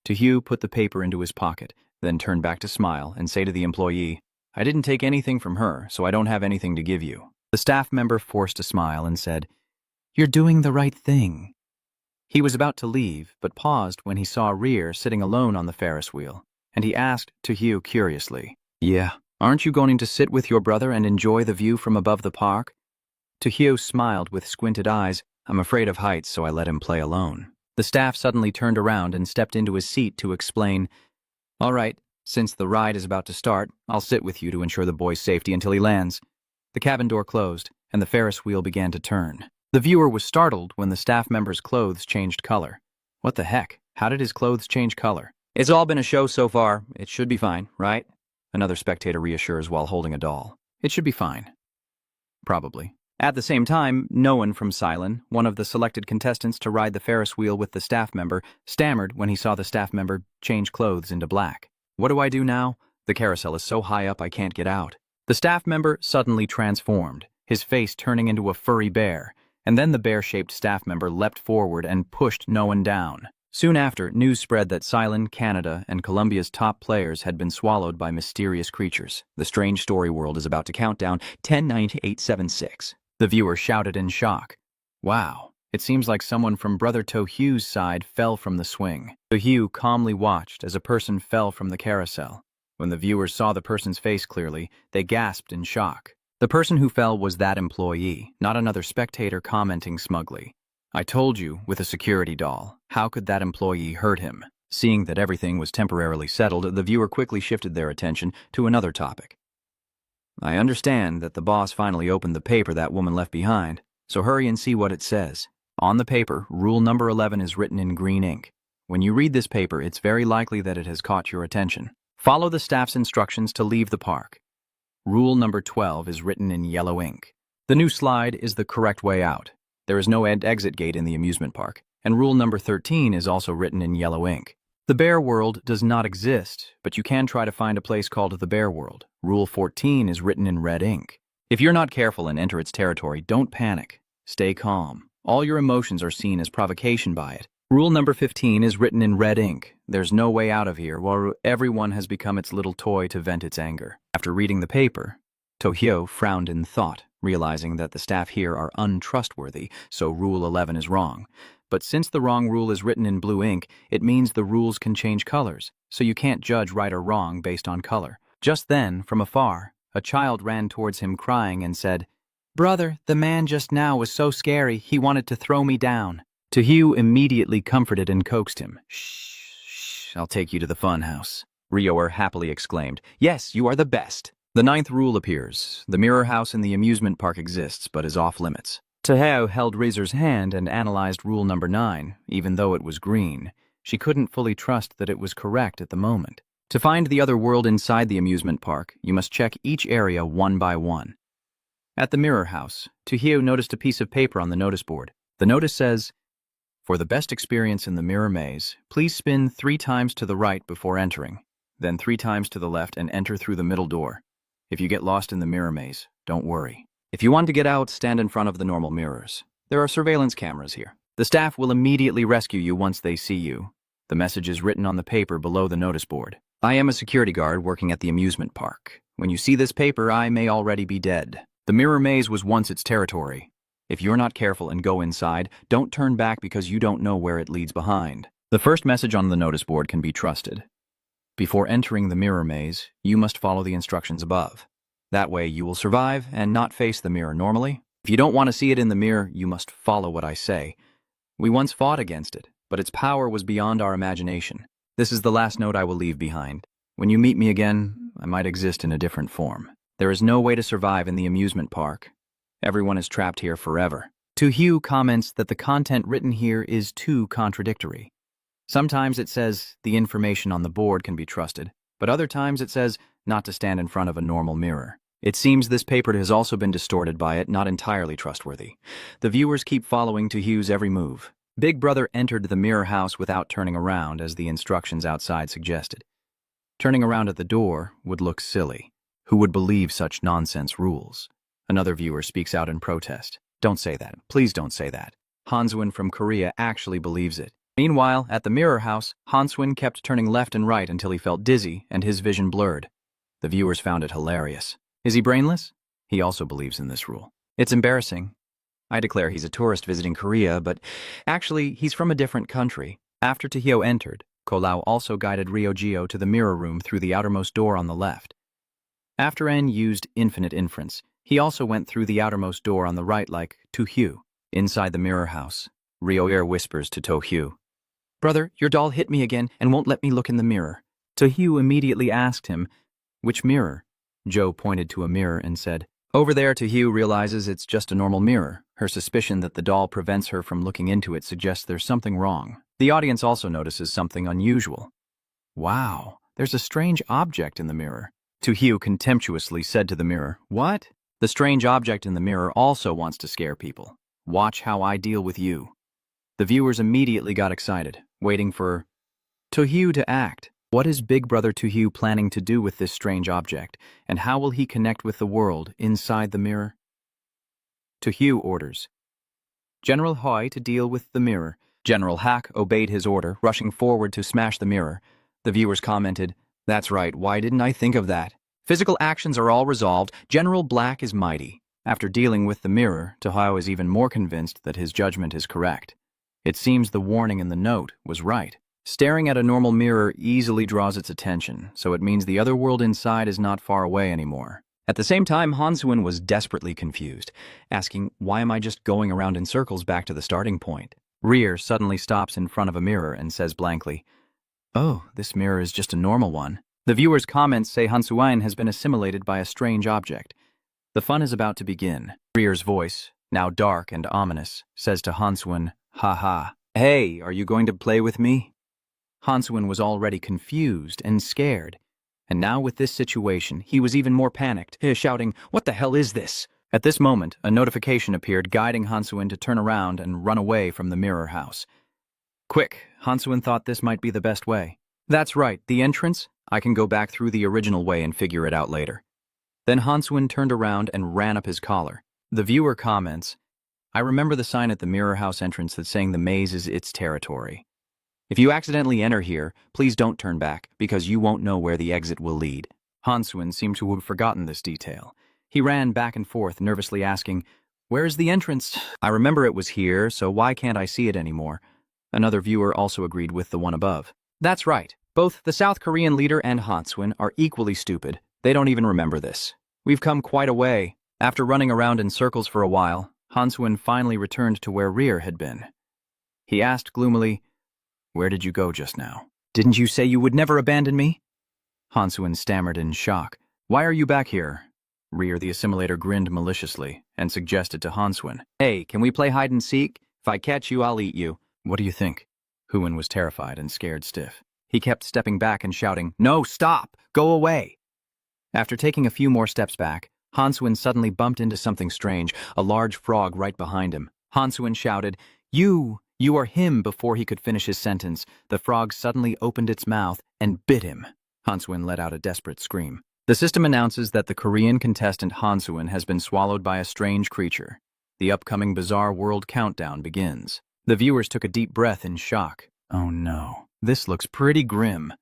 Tojo put the paper into his pocket, then turned back to smile and say to the employee, "I didn't take anything from her, so I don't have anything to give you." The staff member forced a smile and said, "You're doing the right thing." He was about to leave, but paused when he saw Rear sitting alone on the Ferris wheel, and he asked Tojo curiously, "Yeah, aren't you going to sit with your brother and enjoy the view from above the park?" Tojo smiled with squinted eyes. "I'm afraid of heights, so I let him play alone." The staff suddenly turned around and stepped into his seat to explain, "All right, since the ride is about to start, I'll sit with you to ensure the boy's safety until he lands." The cabin door closed, and the Ferris wheel began to turn. The viewer was startled when the staff member's clothes changed color. What the heck? How did his clothes change color? "It's all been a show so far. It should be fine, right?" Another spectator reassures while holding a doll. "It should be fine." Probably. At the same time, no one from Silent, one of the selected contestants to ride the Ferris wheel with the staff member, stammered when he saw the staff member change clothes into black. "What do I do now? The carousel is so high up I can't get out." The staff member suddenly transformed, his face turning into a furry bear, and then the bear-shaped staff member leapt forward and pushed no one down. Soon after, news spread that Ceylon, Canada, and Colombia's top players had been swallowed by mysterious creatures. The strange story world is about to count down 10, 9, 8, 7, 6. The viewer shouted in shock. "Wow, it seems like someone from Brother Tohu's side fell from the swing." Tohu calmly watched as a person fell from the carousel. When the viewers saw the person's face clearly, they gasped in shock. The person who fell was that employee, not another spectator commenting smugly. "I told you, with a security doll. How could that employee hurt him?" Seeing that everything was temporarily settled, the viewer quickly shifted their attention to another topic. I understand that the boss finally opened the paper that woman left behind, so hurry and see what it says. On the paper, rule number 11 is written in green ink. When you read this paper, it's very likely that it has caught your attention. Follow the staff's instructions to leave the park. Rule number 12 is written in yellow ink. The new slide is the correct way out. There is no exit gate in the amusement park, and rule number 13 is also written in yellow ink. The Bear World does not exist, but you can try to find a place called the Bear World. Rule 14 is written in red ink. If you're not careful and enter its territory, don't panic. Stay calm. All your emotions are seen as provocation by it. Rule number 15 is written in red ink. There's no way out of here, while everyone has become its little toy to vent its anger. After reading the paper, Tojo frowned in thought, realizing that the staff here are untrustworthy, so Rule 11 is wrong. But since the wrong rule is written in blue ink, it means the rules can change colors, so you can't judge right or wrong based on color. Just then, from afar, a child ran towards him crying and said, "Brother, the man just now was so scary, he wanted to throw me down." Tojo immediately comforted and coaxed him. "Shh, I'll take you to the fun house." Ryoer happily exclaimed, "Yes, you are the best." The 9th rule appears. The mirror house in the amusement park exists, but is off limits. Tojo held Rizer's hand and analyzed rule number 9. Even though it was green, she couldn't fully trust that it was correct at the moment. To find the other world inside the amusement park, you must check each area one by one. At the mirror house, Tojo noticed a piece of paper on the notice board. The notice says, "For the best experience in the mirror maze, please spin 3 times to the right before entering, then 3 times to the left and enter through the middle door. If you get lost in the mirror maze, don't worry. If you want to get out, stand in front of the normal mirrors. There are surveillance cameras here. The staff will immediately rescue you once they see you." The message is written on the paper below the notice board. "I am a security guard working at the amusement park. When you see this paper, I may already be dead." The mirror maze was once its territory. If you're not careful and go inside, don't turn back because you don't know where it leads behind. The first message on the notice board can be trusted. Before entering the mirror maze, you must follow the instructions above. That way you will survive and not face the mirror normally. If you don't want to see it in the mirror, you must follow what I say. We once fought against it, but its power was beyond our imagination. This is the last note I will leave behind. When you meet me again, I might exist in a different form. There is no way to survive in the amusement park. Everyone is trapped here forever." Tojo comments that the content written here is too contradictory. Sometimes it says the information on the board can be trusted, but other times it says not to stand in front of a normal mirror. It seems this paper has also been distorted by it, not entirely trustworthy. The viewers keep following Tojo's every move. Big Brother entered the mirror house without turning around, as the instructions outside suggested. Turning around at the door would look silly. Who would believe such nonsense rules? Another viewer speaks out in protest. "Don't say that. Please don't say that. Hanswin from Korea actually believes it." Meanwhile, at the mirror house, Hanswin kept turning left and right until he felt dizzy and his vision blurred. The viewers found it hilarious. Is he brainless? He also believes in this rule. It's embarrassing. I declare he's a tourist visiting Korea, but actually, he's from a different country. After Tojo entered, Kolau also guided Ryojio to the mirror room through the outermost door on the left. After N used infinite inference, he also went through the outermost door on the right like Tojo. Inside the mirror house, Ryoer whispers to Tojo, "Brother, your doll hit me again and won't let me look in the mirror." Tojo immediately asked him, "Which mirror?" Joe pointed to a mirror and said, "Over there." Tojo realizes it's just a normal mirror. Her suspicion that the doll prevents her from looking into it suggests there's something wrong. The audience also notices something unusual. "Wow, there's a strange object in the mirror." Tojo contemptuously said to the mirror, "What?" The strange object in the mirror also wants to scare people. "Watch how I deal with you." The viewers immediately got excited, waiting for Tojo to act. What is Big Brother Tojo planning to do with this strange object, and how will he connect with the world inside the mirror? Tojo orders General Hoi to deal with the mirror. General Hack obeyed his order, rushing forward to smash the mirror. The viewers commented, "That's right, why didn't I think of that?" Physical actions are all resolved. General Black is mighty. After dealing with the mirror, Tojo is even more convinced that his judgment is correct. It seems the warning in the note was right. Staring at a normal mirror easily draws its attention, so it means the other world inside is not far away anymore. At the same time, Hanswin was desperately confused, asking, "Why am I just going around in circles back to the starting point?" Rear suddenly stops in front of a mirror and says blankly, Oh, this mirror is just a normal one. The viewer's comments say Hansuin has been assimilated by a strange object. The fun is about to begin. Rier's voice, now dark and ominous, says to Hansuin, "Ha ha. Hey, are you going to play with me?" Hansuin was already confused and scared, and now with this situation, he was even more panicked, shouting, "What the hell is this?" At this moment, a notification appeared guiding Hansuin to turn around and run away from the mirror house. Quick, Hansuin thought this might be the best way. That's right, the entrance? I can go back through the original way and figure it out later. Then Hansuin turned around and ran up his collar. The viewer comments, I remember the sign at the mirror house entrance that's saying the maze is its territory. If you accidentally enter here, please don't turn back, because you won't know where the exit will lead. Hansuin seemed to have forgotten this detail. He ran back and forth, nervously asking, Where's the entrance? I remember it was here, so why can't I see it anymore? Another viewer also agreed with the one above. That's right. Both the South Korean leader and Hansuin are equally stupid. They don't even remember this. We've come quite a way. After running around in circles for a while, Hansuin finally returned to where Rier had been. He asked gloomily, Where did you go just now? Didn't you say you would never abandon me? Hansuin stammered in shock. Why are you back here? Rier the assimilator grinned maliciously and suggested to Hansuin, Hey, can we play hide and seek? If I catch you, I'll eat you. What do you think? Huin was terrified and scared stiff. He kept stepping back and shouting, No, stop! Go away! After taking a few more steps back, Hansuin suddenly bumped into something strange, a large frog right behind him. Hansuin shouted, You are him, before he could finish his sentence. The frog suddenly opened its mouth and bit him. Hansuin let out a desperate scream. The system announces that the Korean contestant Hansuin has been swallowed by a strange creature. The upcoming Bizarre World countdown begins. The viewers took a deep breath in shock. Oh no, this looks pretty grim.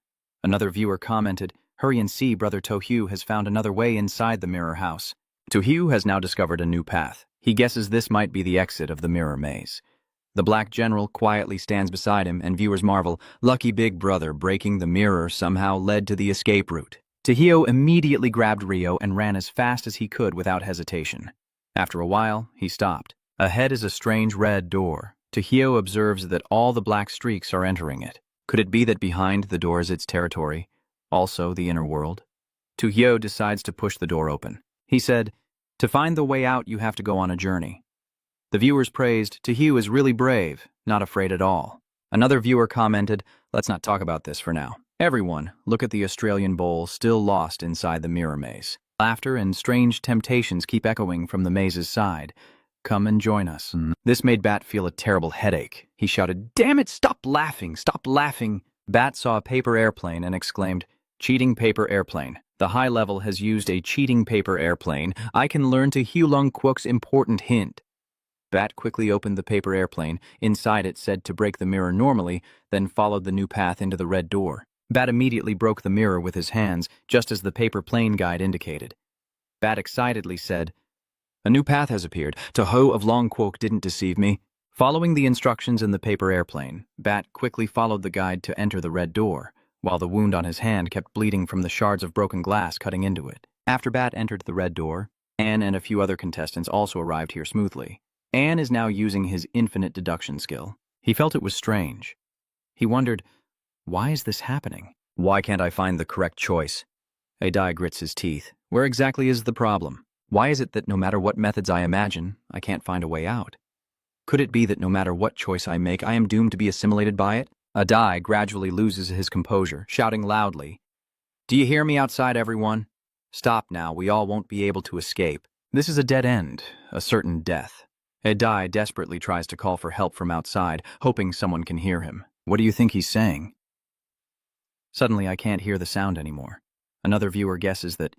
Another viewer commented, Hurry and see, Brother Tojo has found another way inside the mirror house. Tojo has now discovered a new path. He guesses this might be the exit of the mirror maze. The black general quietly stands beside him, and viewers marvel, Lucky Big Brother breaking the mirror somehow led to the escape route. Tojo immediately grabbed Rio and ran as fast as he could without hesitation. After a while, he stopped. Ahead is a strange red door. Tojo observes that all the black streaks are entering it. Could it be that behind the door is its territory, also the inner world? Tojo decides to push the door open. He said, To find the way out, you have to go on a journey. The viewers praised, Tojo is really brave, not afraid at all. Another viewer commented, Let's not talk about this for now. Everyone, look at the Australian bowl still lost inside the mirror maze. Laughter and strange temptations keep echoing from the maze's side. Come and join us. This made Bat feel a terrible headache. He shouted, Damn it, stop laughing, stop laughing. Bat saw a paper airplane and exclaimed, Cheating paper airplane. The high level has used a cheating paper airplane. I can learn to Hulung Kwok's important hint. Bat quickly opened the paper airplane. Inside it said to break the mirror normally, then followed the new path into the red door. Bat immediately broke the mirror with his hands, just as the paper plane guide indicated. Bat excitedly said, A new path has appeared. Tojo of Longquok didn't deceive me. Following the instructions in the paper airplane, Bat quickly followed the guide to enter the red door, while the wound on his hand kept bleeding from the shards of broken glass cutting into it. After Bat entered the red door, Anne and a few other contestants also arrived here smoothly. Anne is now using his infinite deduction skill. He felt it was strange. He wondered, Why is this happening? Why can't I find the correct choice? Adai grits his teeth. Where exactly is the problem? Why is it that no matter what methods I imagine, I can't find a way out? Could it be that no matter what choice I make, I am doomed to be assimilated by it? Adai gradually loses his composure, shouting loudly, Do you hear me outside, everyone? Stop now, we all won't be able to escape. This is a dead end, a certain death. Adai desperately tries to call for help from outside, hoping someone can hear him. What do you think he's saying? Suddenly, I can't hear the sound anymore. Another viewer guesses that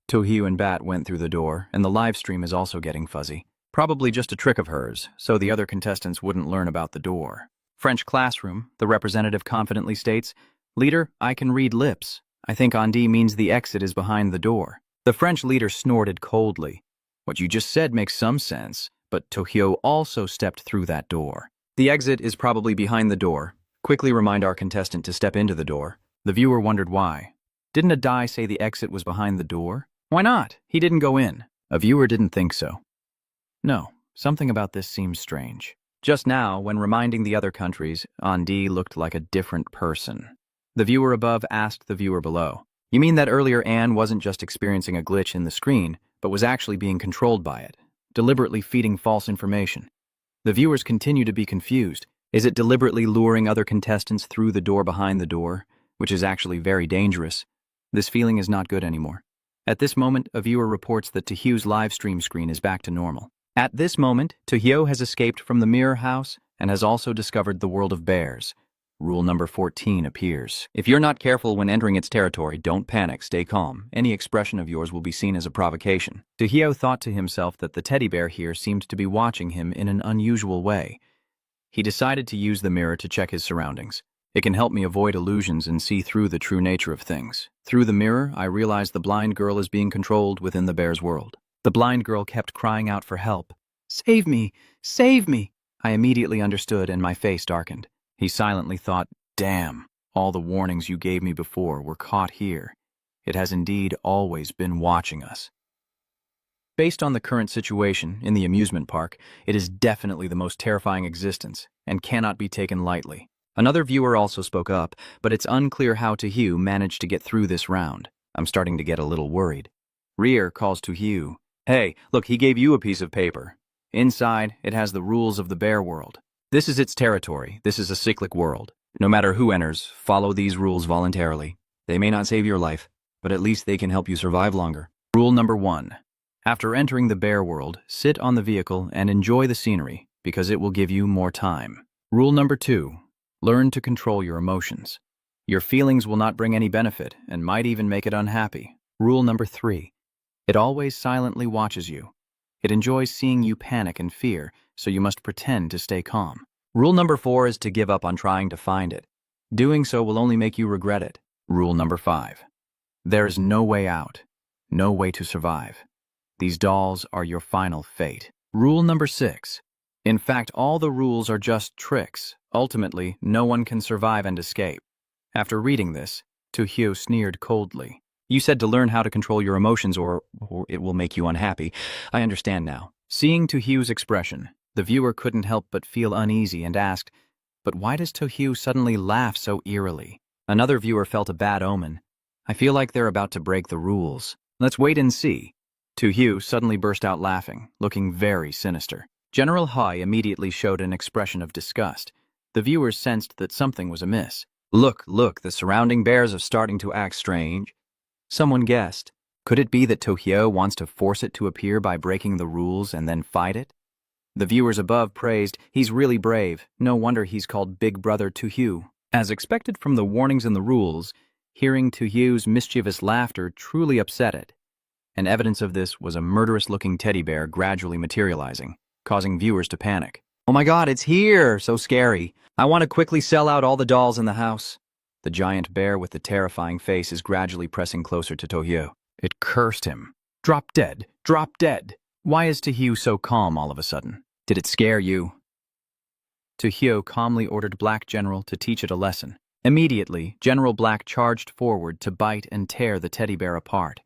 Tojo and Bat went through the door, and the live stream is also getting fuzzy. Probably just a trick of hers, so the other contestants wouldn't learn about the door. French classroom, the representative confidently states, Leader, I can read lips. I think Andi means the exit is behind the door. The French leader snorted coldly. What you just said makes some sense, but Tojo also stepped through that door. The exit is probably behind the door. Quickly remind our contestant to step into the door. The viewer wondered why. Didn't Adai say the exit was behind the door? Why not? He didn't go in. A viewer didn't think so. No, something about this seems strange. Just now, when reminding the other countries, Andi looked like a different person. The viewer above asked the viewer below, "You mean that earlier Anne wasn't just experiencing a glitch in the screen, but was actually being controlled by it, deliberately feeding false information?" The viewers continue to be confused. Is it deliberately luring other contestants through the door behind the door, which is actually very dangerous? This feeling is not good anymore. At this moment, a viewer reports that Tohyo's live stream screen is back to normal. At this moment, Tohyo has escaped from the mirror house and has also discovered the world of bears. Rule number 14 appears. If you're not careful when entering its territory, don't panic, stay calm. Any expression of yours will be seen as a provocation. Tohyo thought to himself that the teddy bear here seemed to be watching him in an unusual way. He decided to use the mirror to check his surroundings. It can help me avoid illusions and see through the true nature of things. Through the mirror, I realized the blind girl is being controlled within the bear's world. The blind girl kept crying out for help. "Save me! Save me!" I immediately understood and my face darkened. He silently thought, "Damn, all the warnings you gave me before were caught here. It has indeed always been watching us." Based on the current situation in the amusement park, it is definitely the most terrifying existence and cannot be taken lightly. Another viewer also spoke up, but it's unclear how Tohyo managed to get through this round. I'm starting to get a little worried. Rear calls Tohyo, "Hey, look, he gave you a piece of paper. Inside, it has the rules of the bear world. This is its territory. This is a cyclic world. No matter who enters, follow these rules voluntarily. They may not save your life, but at least they can help you survive longer." Rule number 1. After entering the bear world, sit on the vehicle and enjoy the scenery, because it will give you more time. Rule number 2. Learn to control your emotions. Your feelings will not bring any benefit and might even make it unhappy. Rule number 3. It always silently watches you. It enjoys seeing you panic and fear, so you must pretend to stay calm. Rule number 4 is to give up on trying to find it. Doing so will only make you regret it. Rule number 5. There is no way out, no way to survive. These dolls are your final fate. Rule number 6. In fact, all the rules are just tricks. Ultimately, no one can survive and escape. After reading this, Tohyo sneered coldly. "You said to learn how to control your emotions or it will make you unhappy. I understand now." Seeing Tohyo's expression, the viewer couldn't help but feel uneasy and asked, "But why does Tohyo suddenly laugh so eerily?" Another viewer felt a bad omen. "I feel like they're about to break the rules. Let's wait and see." Tohyo suddenly burst out laughing, looking very sinister. General Hai immediately showed an expression of disgust. The viewers sensed that something was amiss. Look, the surrounding bears are starting to act strange." Someone guessed. Could it be that Tohyo wants to force it to appear by breaking the rules and then fight it? The viewers above praised, "He's really brave. No wonder he's called Big Brother Tohyo." As expected from the warnings in the rules, hearing Tohyo's mischievous laughter truly upset it. And evidence of this was a murderous-looking teddy bear gradually materializing, causing viewers to panic. "Oh my god, it's here! So scary. I want to quickly sell out all the dolls in the house." The giant bear with the terrifying face is gradually pressing closer to Tohyo. It cursed him. "Drop dead! Drop dead!" Why is Tohyo so calm all of a sudden? Did it scare you? Tohyo calmly ordered Black General to teach it a lesson. Immediately, General Black charged forward to bite and tear the teddy bear apart.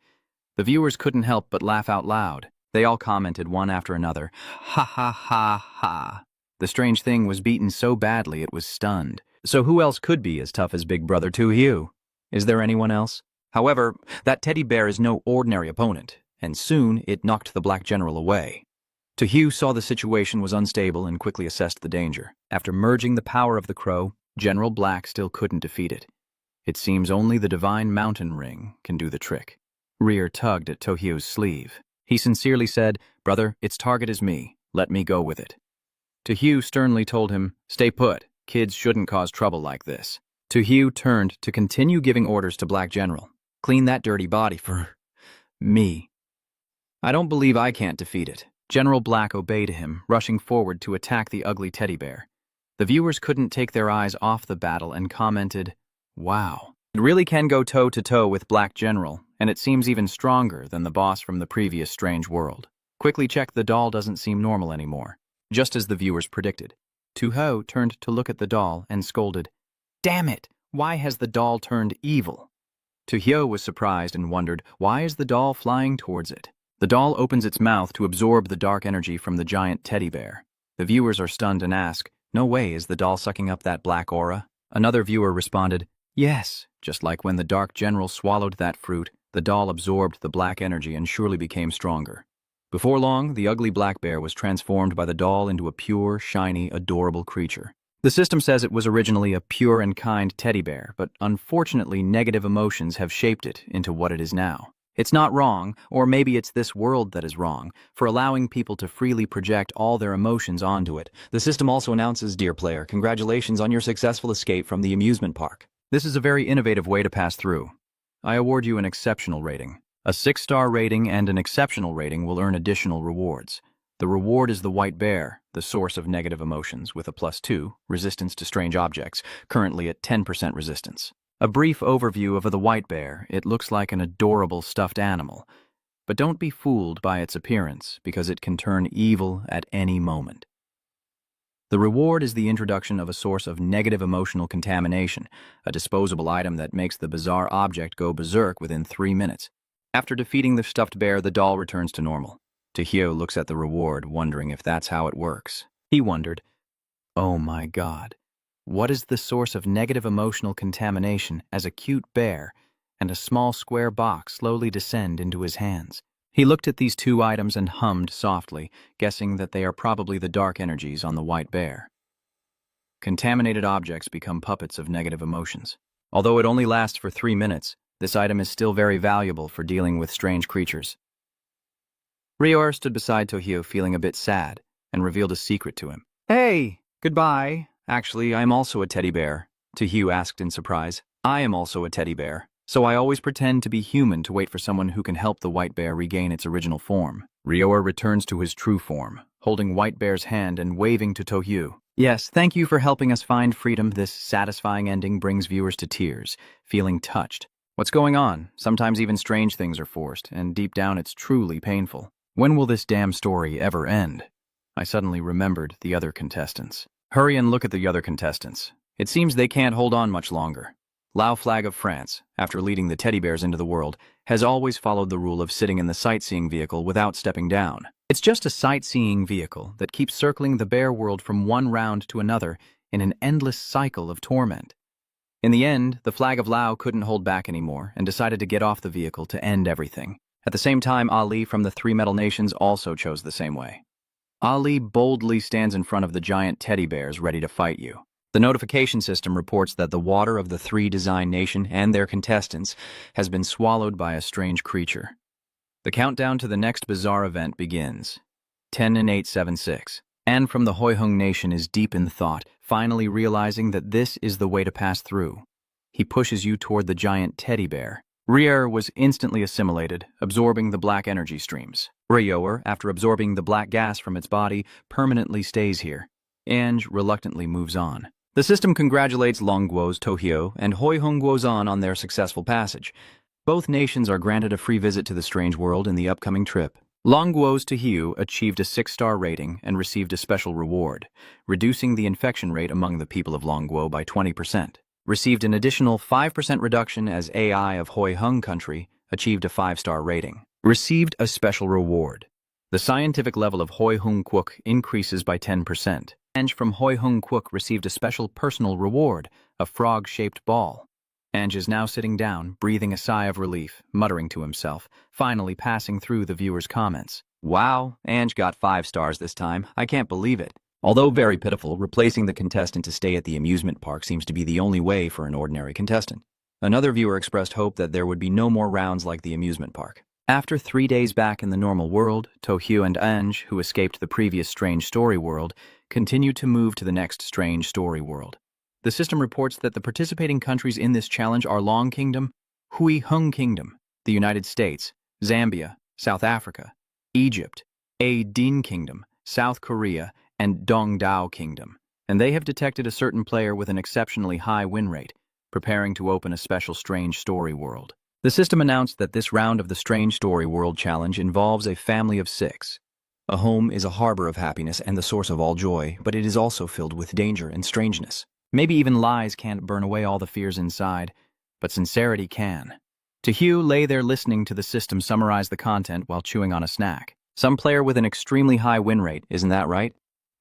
The viewers couldn't help but laugh out loud. They all commented one after another, "Ha ha ha ha." The strange thing was beaten so badly it was stunned. So who else could be as tough as Big Brother Tohyo? Is there anyone else? However, that teddy bear is no ordinary opponent, and soon it knocked the Black General away. Tohyo saw the situation was unstable and quickly assessed the danger. After merging the power of the crow, General Black still couldn't defeat it. It seems only the divine mountain ring can do the trick. Rear tugged at Tohyo's sleeve. He sincerely said, "Brother, its target is me. Let me go with it." Tohyo sternly told him, "Stay put. Kids shouldn't cause trouble like this." Tohyo turned to continue giving orders to Black General. "Clean that dirty body for me. I don't believe I can't defeat it." General Black obeyed him, rushing forward to attack the ugly teddy bear. The viewers couldn't take their eyes off the battle and commented, "Wow. It really can go toe-to-toe with Black General, and it seems even stronger than the boss from the previous strange world." Quickly check the doll doesn't seem normal anymore, just as the viewers predicted. Tohyo turned to look at the doll and scolded, "Damn it! Why has the doll turned evil?" Tohyo was surprised and wondered, why is the doll flying towards it? The doll opens its mouth to absorb the dark energy from the giant teddy bear. The viewers are stunned and ask, "No way, is the doll sucking up that black aura?" Another viewer responded, "Yes, just like when the Dark General swallowed that fruit, the doll absorbed the black energy and surely became stronger." Before long, the ugly black bear was transformed by the doll into a pure, shiny, adorable creature. The system says it was originally a pure and kind teddy bear, but unfortunately negative emotions have shaped it into what it is now. It's not wrong, or maybe it's this world that is wrong, for allowing people to freely project all their emotions onto it. The system also announces, "Dear player, congratulations on your successful escape from the amusement park." This is a very innovative way to pass through. I award you an exceptional rating. A 6-star rating and an exceptional rating will earn additional rewards. The reward is the white bear, the source of negative emotions, with a +2, resistance to strange objects, currently at 10% resistance. A brief overview of the white bear: it looks like an adorable stuffed animal. But don't be fooled by its appearance, because it can turn evil at any moment. The reward is the introduction of a source of negative emotional contamination, a disposable item that makes the bizarre object go berserk within 3 minutes. After defeating the stuffed bear, the doll returns to normal. Tojo looks at the reward, wondering if that's how it works. He wondered, "Oh my God, what is the source of negative emotional contamination as a cute bear and a small square box slowly descend into his hands?" He looked at these two items and hummed softly, guessing that they are probably the dark energies on the white bear. Contaminated objects become puppets of negative emotions. Although it only lasts for 3 minutes, this item is still very valuable for dealing with strange creatures. Ryor stood beside Tojo, feeling a bit sad, and revealed a secret to him. "Hey, goodbye." "Actually, I'm also a teddy bear," Tojo asked in surprise. "I am also a teddy bear, so I always pretend to be human to wait for someone who can help the white bear regain its original form." Ryor returns to his true form, holding White Bear's hand and waving to Tojo. "Yes, thank you for helping us find freedom. This satisfying ending brings viewers to tears, feeling touched. What's going on? Sometimes even strange things are forced, and deep down it's truly painful. When will this damn story ever end?" I suddenly remembered the other contestants. Hurry and look at the other contestants. It seems they can't hold on much longer. Lao Flag of France, after leading the teddy bears into the world, has always followed the rule of sitting in the sightseeing vehicle without stepping down. It's just a sightseeing vehicle that keeps circling the bear world from one round to another in an endless cycle of torment. In the end, the Flag of Lao couldn't hold back anymore and decided to get off the vehicle to end everything. At the same time, Ali from the Three Metal Nations also chose the same way. Ali boldly stands in front of the giant teddy bears ready to fight you. The notification system reports that the water of the Three Design Nation and their contestants has been swallowed by a strange creature. The countdown to the next bizarre event begins. 10 and 876. Anne from the Hoihung Nation is deep in thought, finally realizing that this is the way to pass through. He pushes you toward the giant teddy bear. Ryor was instantly assimilated, absorbing the black energy streams. Ryor, after absorbing the black gas from its body, permanently stays here. Ange reluctantly moves on. The system congratulates Longguo's Tojo and Hoihung Guozan on their successful passage. Both nations are granted a free visit to the strange world in the upcoming trip. Longguo's Tojo achieved a 6-star rating and received a special reward, reducing the infection rate among the people of Longguo by 20%. Received an additional 5% reduction as AI of Hoihung country achieved a 5-star rating. Received a special reward. The scientific level of Hoihung Kwuk increases by 10%. Ange from Hoihung Kwuk received a special personal reward, a frog-shaped ball. Ange is now sitting down, breathing a sigh of relief, muttering to himself, finally passing through the viewers' comments. "Wow, Ange got 5 stars this time. I can't believe it." Although very pitiful, replacing the contestant to stay at the amusement park seems to be the only way for an ordinary contestant. Another viewer expressed hope that there would be no more rounds like the amusement park. After 3 days back in the normal world, Tojo and Ange, who escaped the previous strange story world, continued to move to the next strange story world. The system reports that the participating countries in this challenge are Long Kingdom, Hui Hung Kingdom, the United States, Zambia, South Africa, Egypt, Din Kingdom, South Korea, and Dongdao Kingdom, and they have detected a certain player with an exceptionally high win rate, preparing to open a special strange story world. The system announced that this round of the Strange Story World Challenge involves a family of 6. A home is a harbor of happiness and the source of all joy, but it is also filled with danger and strangeness. Maybe even lies can't burn away all the fears inside, but sincerity can. Tojo lay there listening to the system summarize the content while chewing on a snack. Some player with an extremely high win rate, isn't that right?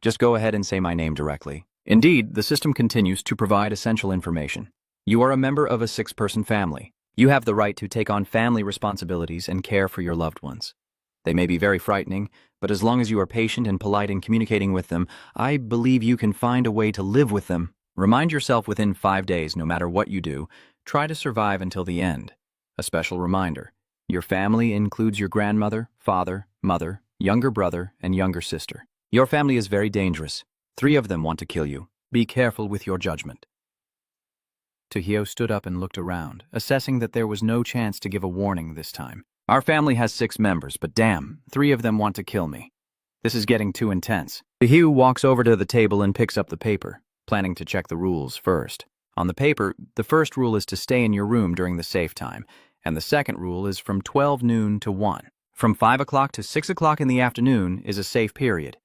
Just go ahead and say my name directly. Indeed, the system continues to provide essential information. You are a member of a 6-person family. You have the right to take on family responsibilities and care for your loved ones. They may be very frightening, but as long as you are patient and polite in communicating with them, I believe you can find a way to live with them. Remind yourself within 5 days, no matter what you do, try to survive until the end. A special reminder: your family includes your grandmother, father, mother, younger brother, and younger sister. Your family is very dangerous. 3 of them want to kill you. Be careful with your judgment. Tojo stood up and looked around, assessing that there was no chance to give a warning this time. Our family has 6 members, but damn, 3 of them want to kill me. This is getting too intense. Tojo walks over to the table and picks up the paper, planning to check the rules first. On the paper, the first rule is to stay in your room during the safe time, and the second rule is from 12 noon to 1. From 5 o'clock to 6 o'clock in the afternoon is a safe period.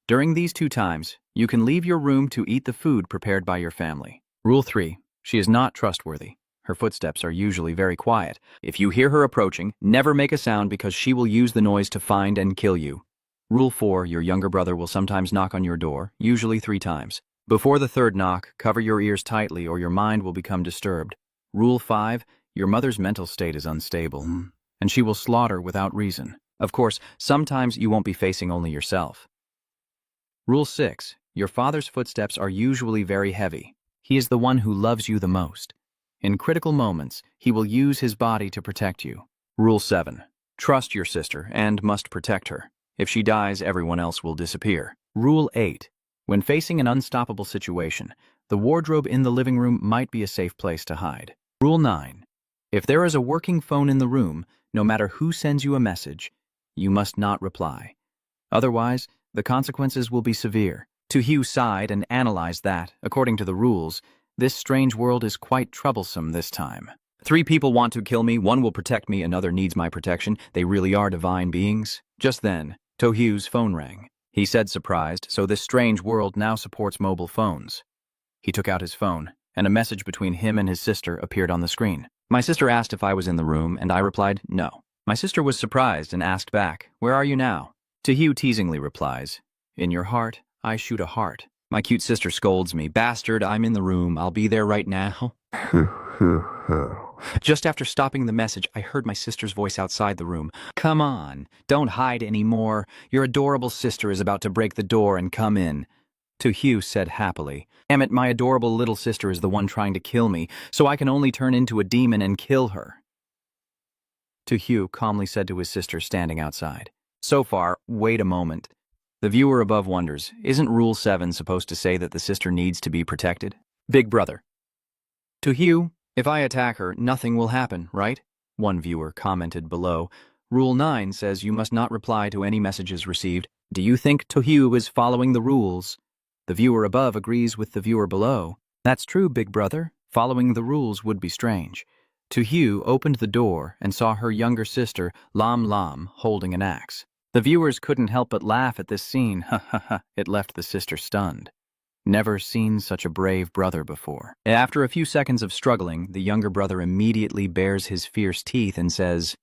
During these 2 times, you can leave your room to eat the food prepared by your family. Rule 3. She is not trustworthy. Her footsteps are usually very quiet. If you hear her approaching, never make a sound because she will use the noise to find and kill you. Rule 4. Your younger brother will sometimes knock on your door, usually 3 times. Before the 3rd knock, cover your ears tightly or your mind will become disturbed. Rule 5. Your mother's mental state is unstable, and she will slaughter without reason. Of course, sometimes you won't be facing only yourself. Rule 6. Your father's footsteps are usually very heavy. He is the one who loves you the most. In critical moments, he will use his body to protect you. Rule 7. Trust your sister and must protect her. If she dies, everyone else will disappear. Rule 8. When facing an unstoppable situation, the wardrobe in the living room might be a safe place to hide. Rule 9. If there is a working phone in the room, no matter who sends you a message, you must not reply. Otherwise, the consequences will be severe. Tojo sighed and analyzed that, according to the rules, this strange world is quite troublesome this time. 3 people want to kill me, 1 will protect me, another needs my protection. They really are divine beings. Just then, Tojo's phone rang. He said surprised, so this strange world now supports mobile phones. He took out his phone, and a message between him and his sister appeared on the screen. My sister asked if I was in the room, and I replied, no. My sister was surprised and asked back, where are you now? Tojo teasingly replies, in your heart, I shoot a heart. My cute sister scolds me, bastard, I'm in the room, I'll be there right now. Just after stopping the message, I heard my sister's voice outside the room. Come on, don't hide anymore. Your adorable sister is about to break the door and come in. Tojo said happily, damn it, my adorable little sister is the one trying to kill me, so I can only turn into a demon and kill her. Tojo calmly said to his sister standing outside. So far, wait a moment. The viewer above wonders, isn't Rule 7 supposed to say that the sister needs to be protected? Big brother. Tojo, if I attack her, nothing will happen, right? One viewer commented below. Rule 9 says you must not reply to any messages received. Do you think Tojo is following the rules? The viewer above agrees with the viewer below. That's true, big brother. Following the rules would be strange. Tojo opened the door and saw her younger sister, Lam Lam, holding an axe. The viewers couldn't help but laugh at this scene. Ha ha ha. It left the sister stunned. Never seen such a brave brother before. After a few seconds of struggling, the younger brother immediately bares his fierce teeth and says,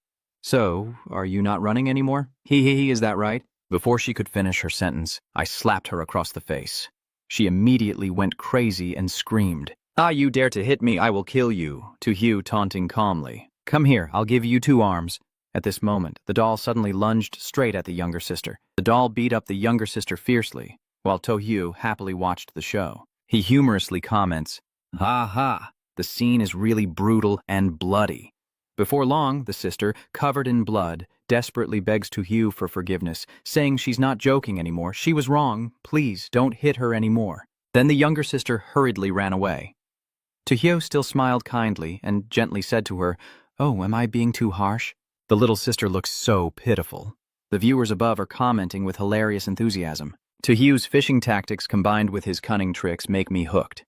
so, are you not running anymore? Hee, is that right? Before she could finish her sentence, I slapped her across the face. She immediately went crazy and screamed. Ah, you dare to hit me, I will kill you, Tojo taunting calmly. Come here, I'll give you 2 arms. At this moment, the doll suddenly lunged straight at the younger sister. The doll beat up the younger sister fiercely, while Tojo happily watched the show. He humorously comments, ha ha, the scene is really brutal and bloody. Before long, the sister, covered in blood, desperately begs Tojo for forgiveness, saying she's not joking anymore. She was wrong. Please, don't hit her anymore. Then the younger sister hurriedly ran away. Tojo still smiled kindly and gently said to her, oh, am I being too harsh? The little sister looks so pitiful. The viewers above are commenting with hilarious enthusiasm. Tojo's fishing tactics combined with his cunning tricks make me hooked.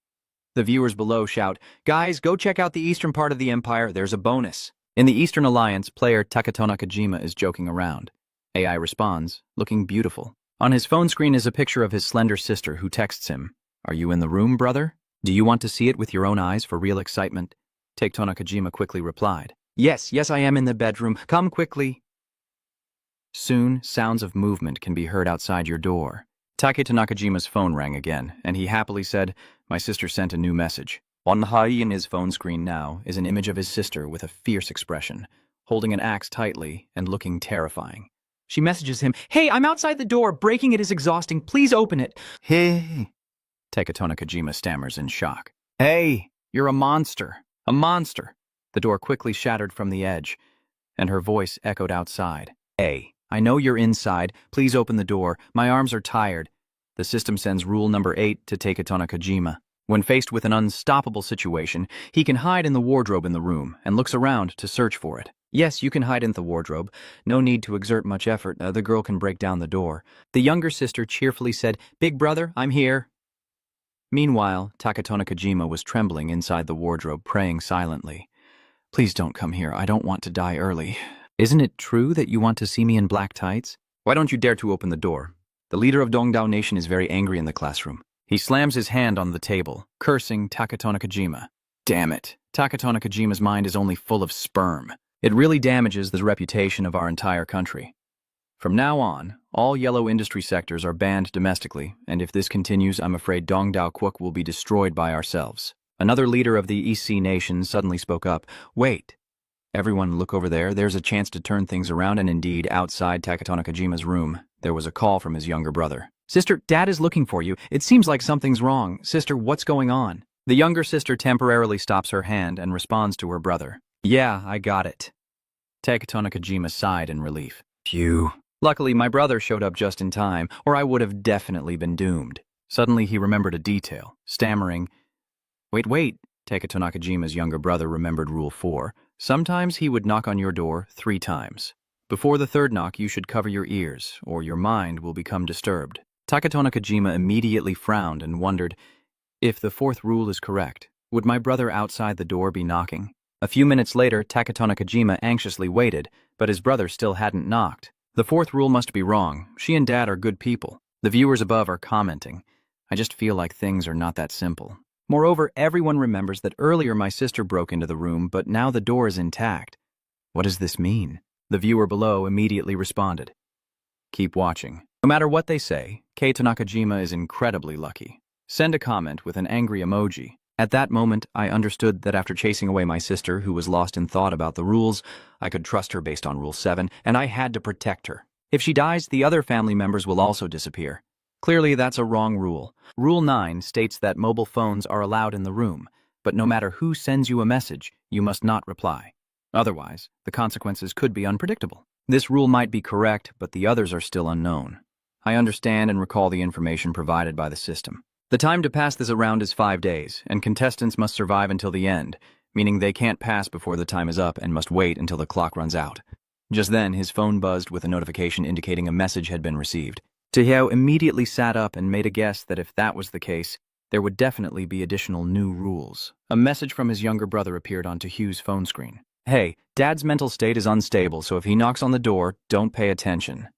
The viewers below shout, guys, go check out the eastern part of the empire, there's a bonus. In the Eastern Alliance, player Takatono Kojima is joking around. AI responds, looking beautiful. On his phone screen is a picture of his slender sister who texts him, are you in the room, brother? Do you want to see it with your own eyes for real excitement? Takatono Kojima quickly replied, yes, I am in the bedroom, come quickly. Soon, sounds of movement can be heard outside your door. Taketo Nakajima's phone rang again, and he happily said, "My sister sent a new message." On high in his phone screen now is an image of his sister with a fierce expression, holding an axe tightly and looking terrifying. She messages him, "Hey, I'm outside the door. Breaking it is exhausting. Please open it." Hey, Taketo Nakajima stammers in shock. Hey, you're a monster. A monster. The door quickly shattered from the edge, and her voice echoed outside. Hey, I know you're inside. Please open the door. My arms are tired. The system sends rule number 8 to Taketo Nakajima. When faced with an unstoppable situation, he can hide in the wardrobe in the room and looks around to search for it. Yes, you can hide in the wardrobe. No need to exert much effort. The girl can break down the door. The younger sister cheerfully said, "Big brother, I'm here." Meanwhile, Taketo Nakajima was trembling inside the wardrobe, praying silently. "Please don't come here. I don't want to die early. Isn't it true that you want to see me in black tights? Why don't you dare to open the door? The leader of Dongdao Nation is very angry in the classroom." He slams his hand on the table, cursing Taketo Nakajima. Damn it. Taketo Nakajima's mind is only full of sperm. It really damages the reputation of our entire country. From now on, all yellow industry sectors are banned domestically, and if this continues, I'm afraid Dongdao Kwok will be destroyed by ourselves. Another leader of the EC Nation suddenly spoke up. Wait. Everyone look over there. There's a chance to turn things around, and indeed, outside Taketo Nakajima's room, there was a call from his younger brother. "Sister, Dad is looking for you. It seems like something's wrong. Sister, what's going on?" The younger sister temporarily stops her hand and responds to her brother. "Yeah, I got it." Taketo Nakajima sighed in relief. Phew. Luckily, my brother showed up just in time, or I would have definitely been doomed. Suddenly, he remembered a detail, stammering, Wait. Taketo Nakajima's younger brother remembered Rule 4. Sometimes he would knock on your door 3 times. Before the 3rd knock, you should cover your ears, or your mind will become disturbed. Taketo Nakajima immediately frowned and wondered, if the 4th rule is correct, would my brother outside the door be knocking? A few minutes later, Taketo Nakajima anxiously waited, but his brother still hadn't knocked. The 4th rule must be wrong. She and Dad are good people. The viewers above are commenting. I just feel like things are not that simple. Moreover, everyone remembers that earlier my sister broke into the room, but now the door is intact. What does this mean? The viewer below immediately responded. Keep watching. No matter what they say, Taketo Nakajima is incredibly lucky. Send a comment with an angry emoji. At that moment, I understood that after chasing away my sister, who was lost in thought about the rules, I could trust her based on Rule 7, and I had to protect her. If she dies, the other family members will also disappear. Clearly, that's a wrong rule. Rule 9 states that mobile phones are allowed in the room, but no matter who sends you a message, you must not reply. Otherwise, the consequences could be unpredictable. This rule might be correct, but the others are still unknown. I understand and recall the information provided by the system. The time to pass this around is 5 days, and contestants must survive until the end, meaning they can't pass before the time is up and must wait until the clock runs out. Just then, his phone buzzed with a notification indicating a message had been received. Tojo immediately sat up and made a guess that if that was the case, there would definitely be additional new rules. A message from his younger brother appeared on Tojo's phone screen. Hey, Dad's mental state is unstable, so if he knocks on the door, don't pay attention.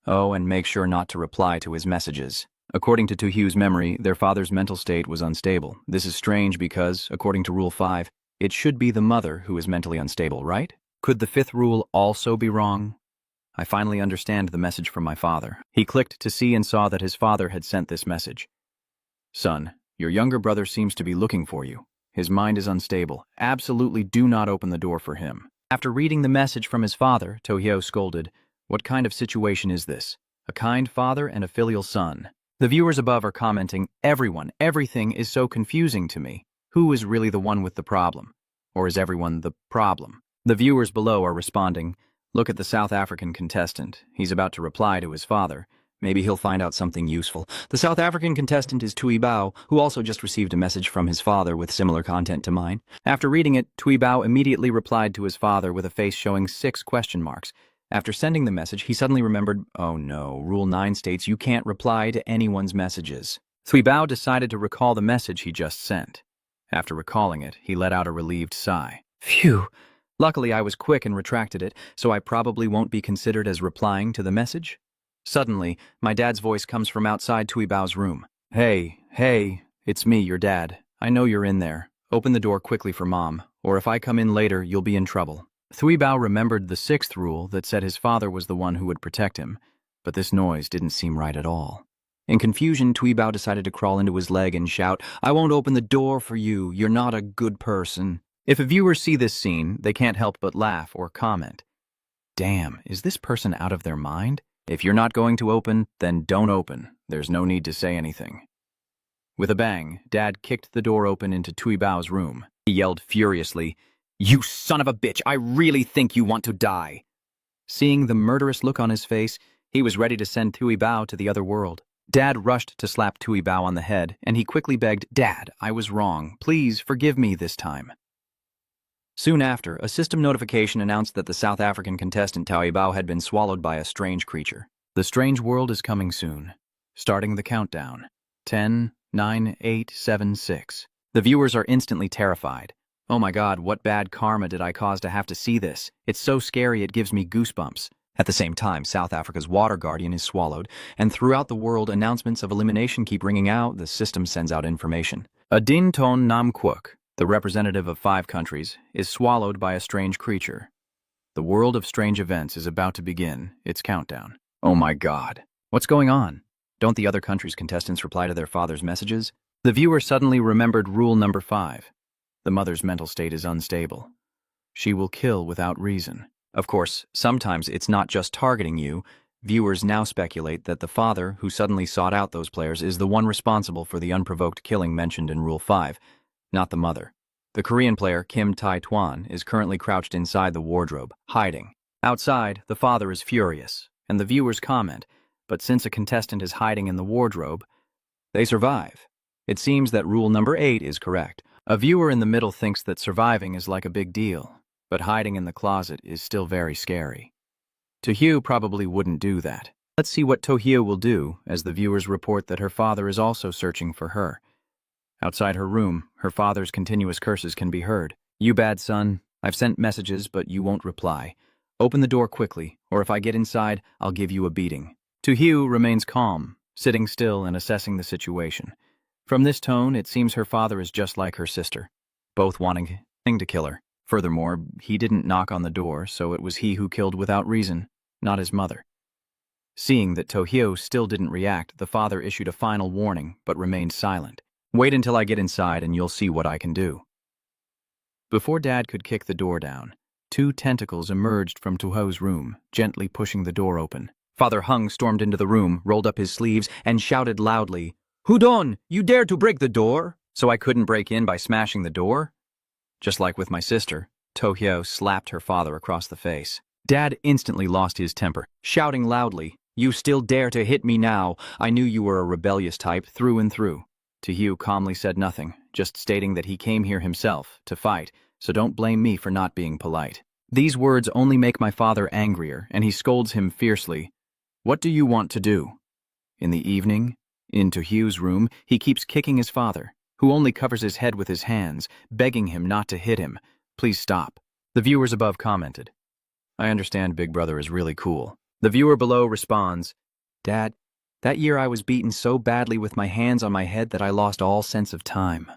Oh, and make sure not to reply to his messages. According to Tojo's memory, their father's mental state was unstable. This is strange because, according to Rule 5, it should be the mother who is mentally unstable, right? Could the 5th rule also be wrong? I finally understand the message from my father. He clicked to see and saw that his father had sent this message. Son, your younger brother seems to be looking for you. His mind is unstable. Absolutely do not open the door for him. After reading the message from his father, Tojo scolded, What kind of situation is this? A kind father and a filial son. The viewers above are commenting, everything is so confusing to me. Who is really the one with the problem? Or is everyone the problem? The viewers below are responding, Look at the South African contestant. He's about to reply to his father. Maybe he'll find out something useful. The South African contestant is Tui Bao, who also just received a message from his father with similar content to mine. After reading it, Tui Bao immediately replied to his father with a face showing 6 question marks. After sending the message, he suddenly remembered, oh no, Rule 9 states you can't reply to anyone's messages. Tui Bao decided to recall the message he just sent. After recalling it, he let out a relieved sigh. Phew! Luckily, I was quick and retracted it, so I probably won't be considered as replying to the message. Suddenly, my dad's voice comes from outside Tui Bao's room. Hey, it's me, your dad. I know you're in there. Open the door quickly for Mom, or if I come in later, you'll be in trouble. Tui Bao remembered the 6th rule that said his father was the one who would protect him, but this noise didn't seem right at all. In confusion, Tuibao decided to crawl into his leg and shout, "I won't open the door for you. You're not a good person." If viewers see this scene, they can't help but laugh or comment. Damn, is this person out of their mind? If you're not going to open, then don't open. There's no need to say anything. With a bang, Dad kicked the door open into Tuibao's room. He yelled furiously, "You son of a bitch, I really think you want to die." Seeing the murderous look on his face, he was ready to send Tuibao to the other world. Dad rushed to slap Tuibao on the head, and he quickly begged, "Dad, I was wrong. Please forgive me this time." Soon after, a system notification announced that the South African contestant Tuibao had been swallowed by a strange creature. The strange world is coming soon. Starting the countdown. 10, 9, 8, 7, 6. The viewers are instantly terrified. Oh my god, what bad karma did I cause to have to see this? It's so scary it gives me goosebumps. At the same time, South Africa's water guardian is swallowed, and throughout the world, announcements of elimination keep ringing out. The system sends out information. Adin Ton Nam Quoc, the representative of 5 countries, is swallowed by a strange creature. The world of strange events is about to begin its countdown. Oh my god. What's going on? Don't the other countries' contestants reply to their father's messages? The viewer suddenly remembered rule number 5. The mother's mental state is unstable. She will kill without reason. Of course, sometimes it's not just targeting you. Viewers now speculate that the father who suddenly sought out those players is the one responsible for the unprovoked killing mentioned in Rule 5, not the mother. The Korean player Kim Tae-twan is currently crouched inside the wardrobe, hiding. Outside, the father is furious, and the viewers comment, but since a contestant is hiding in the wardrobe, they survive. It seems that rule number 8 is correct. A viewer in the middle thinks that surviving is like a big deal, but hiding in the closet is still very scary. Tohyo probably wouldn't do that. Let's see what Tohyo will do as the viewers report that her father is also searching for her. Outside her room, her father's continuous curses can be heard. "You bad son, I've sent messages but you won't reply. Open the door quickly, or if I get inside, I'll give you a beating." Tohyo remains calm, sitting still and assessing the situation. From this tone, it seems her father is just like her sister, both wanting to kill her. Furthermore, he didn't knock on the door, so it was he who killed without reason, not his mother. Seeing that Tohyo still didn't react, the father issued a final warning, but remained silent. "Wait until I get inside and you'll see what I can do." Before Dad could kick the door down, 2 tentacles emerged from Toho's room, gently pushing the door open. Father Hung stormed into the room, rolled up his sleeves, and shouted loudly, "Hudon, you dare to break the door?" So I couldn't break in by smashing the door? Just like with my sister, Tohyo slapped her father across the face. Dad instantly lost his temper, shouting loudly, "You still dare to hit me now? I knew you were a rebellious type through and through." Tohyo calmly said nothing, just stating that he came here himself to fight, so don't blame me for not being polite. These words only make my father angrier, and he scolds him fiercely. "What do you want to do?" In the evening, in Tohyo's room, he keeps kicking his father, who only covers his head with his hands, begging him not to hit him. "Please stop." The viewers above commented, "I understand Big Brother is really cool." The viewer below responds, "Dad, that year I was beaten so badly with my hands on my head that I lost all sense of time."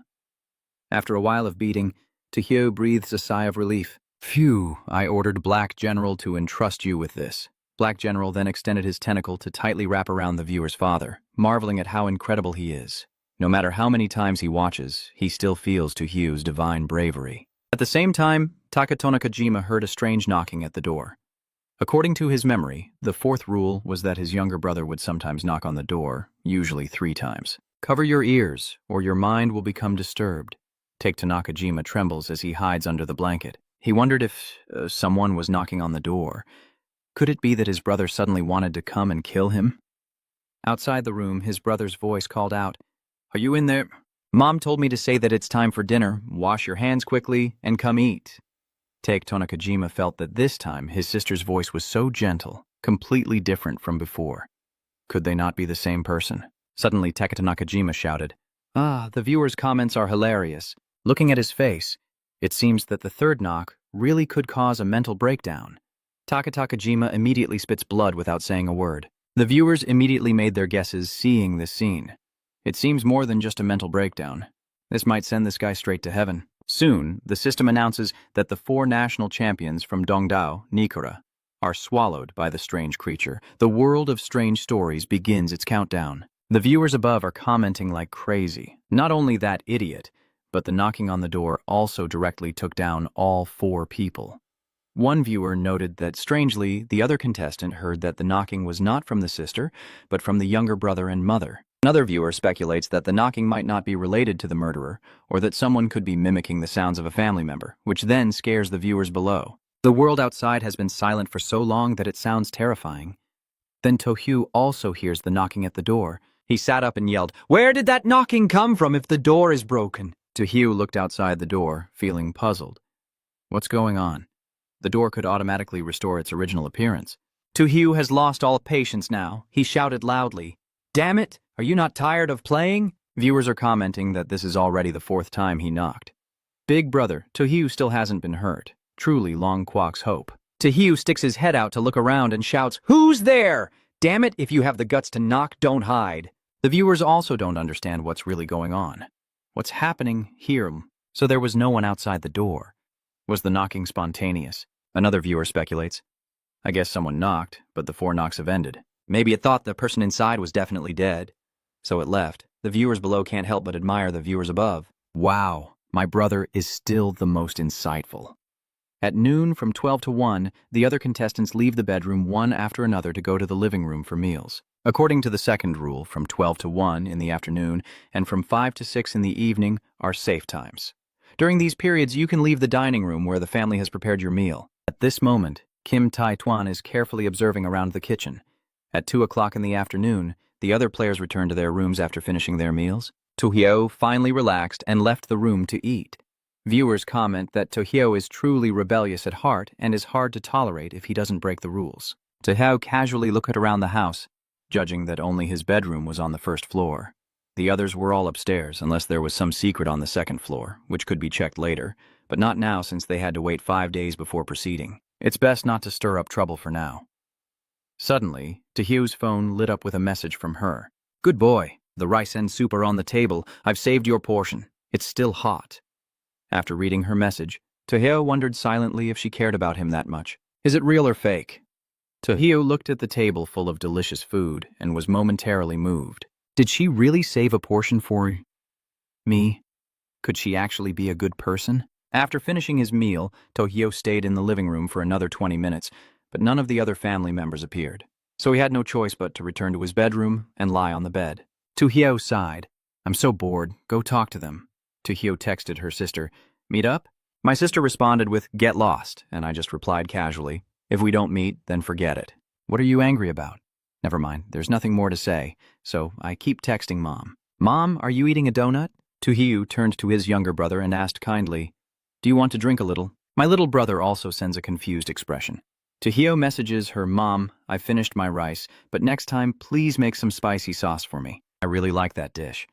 After a while of beating, Tohyo breathes a sigh of relief. "Phew, I ordered Black General to entrust you with this." Black General then extended his tentacle to tightly wrap around the viewer's father, marveling at how incredible he is. No matter how many times he watches, he still feels Tohyo's divine bravery. At the same time, Takatono Kojima heard a strange knocking at the door. According to his memory, the 4th rule was that his younger brother would sometimes knock on the door, usually 3 times. Cover your ears, or your mind will become disturbed. Take Tanakajima trembles as he hides under the blanket. He wondered if someone was knocking on the door. Could it be that his brother suddenly wanted to come and kill him? Outside the room, his brother's voice called out, "Are you in there? Mom told me to say that it's time for dinner. Wash your hands quickly and come eat." Take Tonakajima felt that this time his sister's voice was so gentle, completely different from before. Could they not be the same person? Suddenly Takata Nakajima shouted, "Ah, the viewer's comments are hilarious." Looking at his face, it seems that the 3rd knock really could cause a mental breakdown. Takajima immediately spits blood without saying a word. The viewers immediately made their guesses seeing this scene. It seems more than just a mental breakdown. This might send this guy straight to heaven. Soon, the system announces that the 4 national champions from Dongdao, Nikura, are swallowed by the strange creature. The world of strange stories begins its countdown. The viewers above are commenting like crazy. Not only that idiot, but the knocking on the door also directly took down all 4 people. One viewer noted that, strangely, the other contestant heard that the knocking was not from the sister, but from the younger brother and mother. Another viewer speculates that the knocking might not be related to the murderer, or that someone could be mimicking the sounds of a family member, which then scares the viewers below. The world outside has been silent for so long that it sounds terrifying. Then Tojo also hears the knocking at the door. He sat up and yelled, "Where did that knocking come from if the door is broken?" Tojo looked outside the door, feeling puzzled. What's going on? The door could automatically restore its original appearance. Tojo has lost all patience now. He shouted loudly, "Damn it! Are you not tired of playing?" Viewers are commenting that this is already the 4th time he knocked. Big brother, Tojo still hasn't been hurt. Truly Long Kwok's hope. Tojo sticks his head out to look around and shouts, "Who's there? Damn it, if you have the guts to knock, don't hide." The viewers also don't understand what's really going on. What's happening here? So there was no one outside the door. Was the knocking spontaneous? Another viewer speculates. I guess someone knocked, but the 4 knocks have ended. Maybe it thought the person inside was definitely dead, so it left. The viewers below can't help but admire the viewers above. Wow, my brother is still the most insightful. At noon, from 12 to 1, the other contestants leave the bedroom one after another to go to the living room for meals. According to the second rule, from 12 to 1 in the afternoon and from 5 to 6 in the evening are safe times. During these periods, you can leave the dining room where the family has prepared your meal. At this moment, Kim Tai-tuan is carefully observing around the kitchen. At 2 o'clock in the afternoon, the other players return to their rooms after finishing their meals. Tojo finally relaxed and left the room to eat. Viewers comment that Tojo is truly rebellious at heart and is hard to tolerate if he doesn't break the rules. Tojo casually looked around the house, judging that only his bedroom was on the 1st floor. The others were all upstairs, unless there was some secret on the 2nd floor, which could be checked later, but not now since they had to wait 5 days before proceeding. It's best not to stir up trouble for now. Suddenly, Tojo's phone lit up with a message from her. "Good boy, the rice and soup are on the table. I've saved your portion. It's still hot." After reading her message, Tojo wondered silently if she cared about him that much. Is it real or fake? Tojo looked at the table full of delicious food and was momentarily moved. Did she really save a portion for me? Could she actually be a good person? After finishing his meal, Tojo stayed in the living room for another 20 minutes, but none of the other family members appeared. So he had no choice but to return to his bedroom and lie on the bed. Tojo sighed. "I'm so bored. Go talk to them." Tojo texted her sister, "Meet up?" My sister responded with, "Get lost," and I just replied casually, "If we don't meet, then forget it." "What are you angry about?" Never mind, there's nothing more to say, so I keep texting Mom. "Mom, are you eating a donut?" Tojo turned to his younger brother and asked kindly, "Do you want to drink a little?" My little brother also sends a confused expression. Tojo messages her, "Mom, I finished my rice, but next time please make some spicy sauce for me. I really like that dish."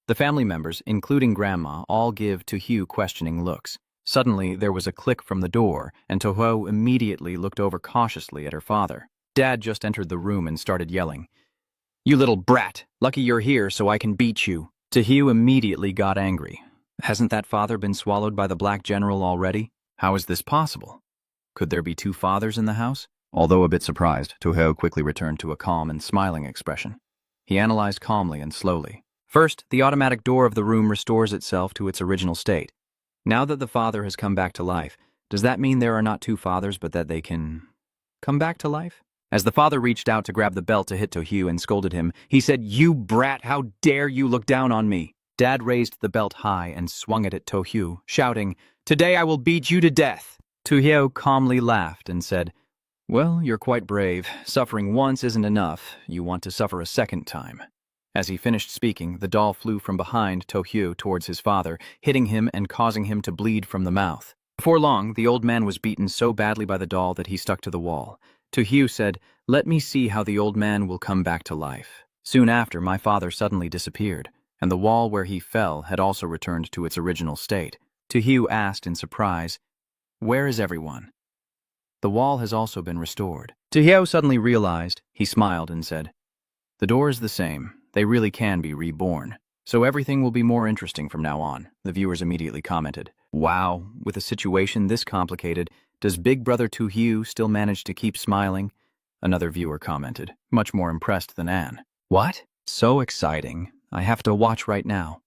The family members, including Grandma, all give Tojo questioning looks. Suddenly, there was a click from the door, and Tojo immediately looked over cautiously at her father. Dad just entered the room and started yelling, "You little brat! Lucky you're here so I can beat you." Tojo immediately got angry. Hasn't that father been swallowed by the Black General already? How is this possible? Could there be 2 fathers in the house? Although a bit surprised, Tojo quickly returned to a calm and smiling expression. He analyzed calmly and slowly. First, the automatic door of the room restores itself to its original state. Now that the father has come back to life, does that mean there are not 2 fathers but that they can come back to life? As the father reached out to grab the belt to hit Tojo and scolded him, he said, "You brat, how dare you look down on me?" Dad raised the belt high and swung it at Tojo, shouting, "Today I will beat you to death." Tojo calmly laughed and said, "Well, you're quite brave. Suffering once isn't enough. You want to suffer a second time." As he finished speaking, the doll flew from behind Tojo towards his father, hitting him and causing him to bleed from the mouth. Before long, the old man was beaten so badly by the doll that he stuck to the wall. Tojo said, "Let me see how the old man will come back to life." Soon after, my father suddenly disappeared, and the wall where he fell had also returned to its original state. Tojo asked in surprise, "Where is everyone?" The wall has also been restored. Tojo suddenly realized. He smiled and said, "The door is the same. They really can be reborn. So everything will be more interesting from now on." The viewers immediately commented, "Wow, with a situation this complicated, does Big Brother Tojo still manage to keep smiling?" Another viewer commented, much more impressed than Anne. "What? So exciting. I have to watch right now.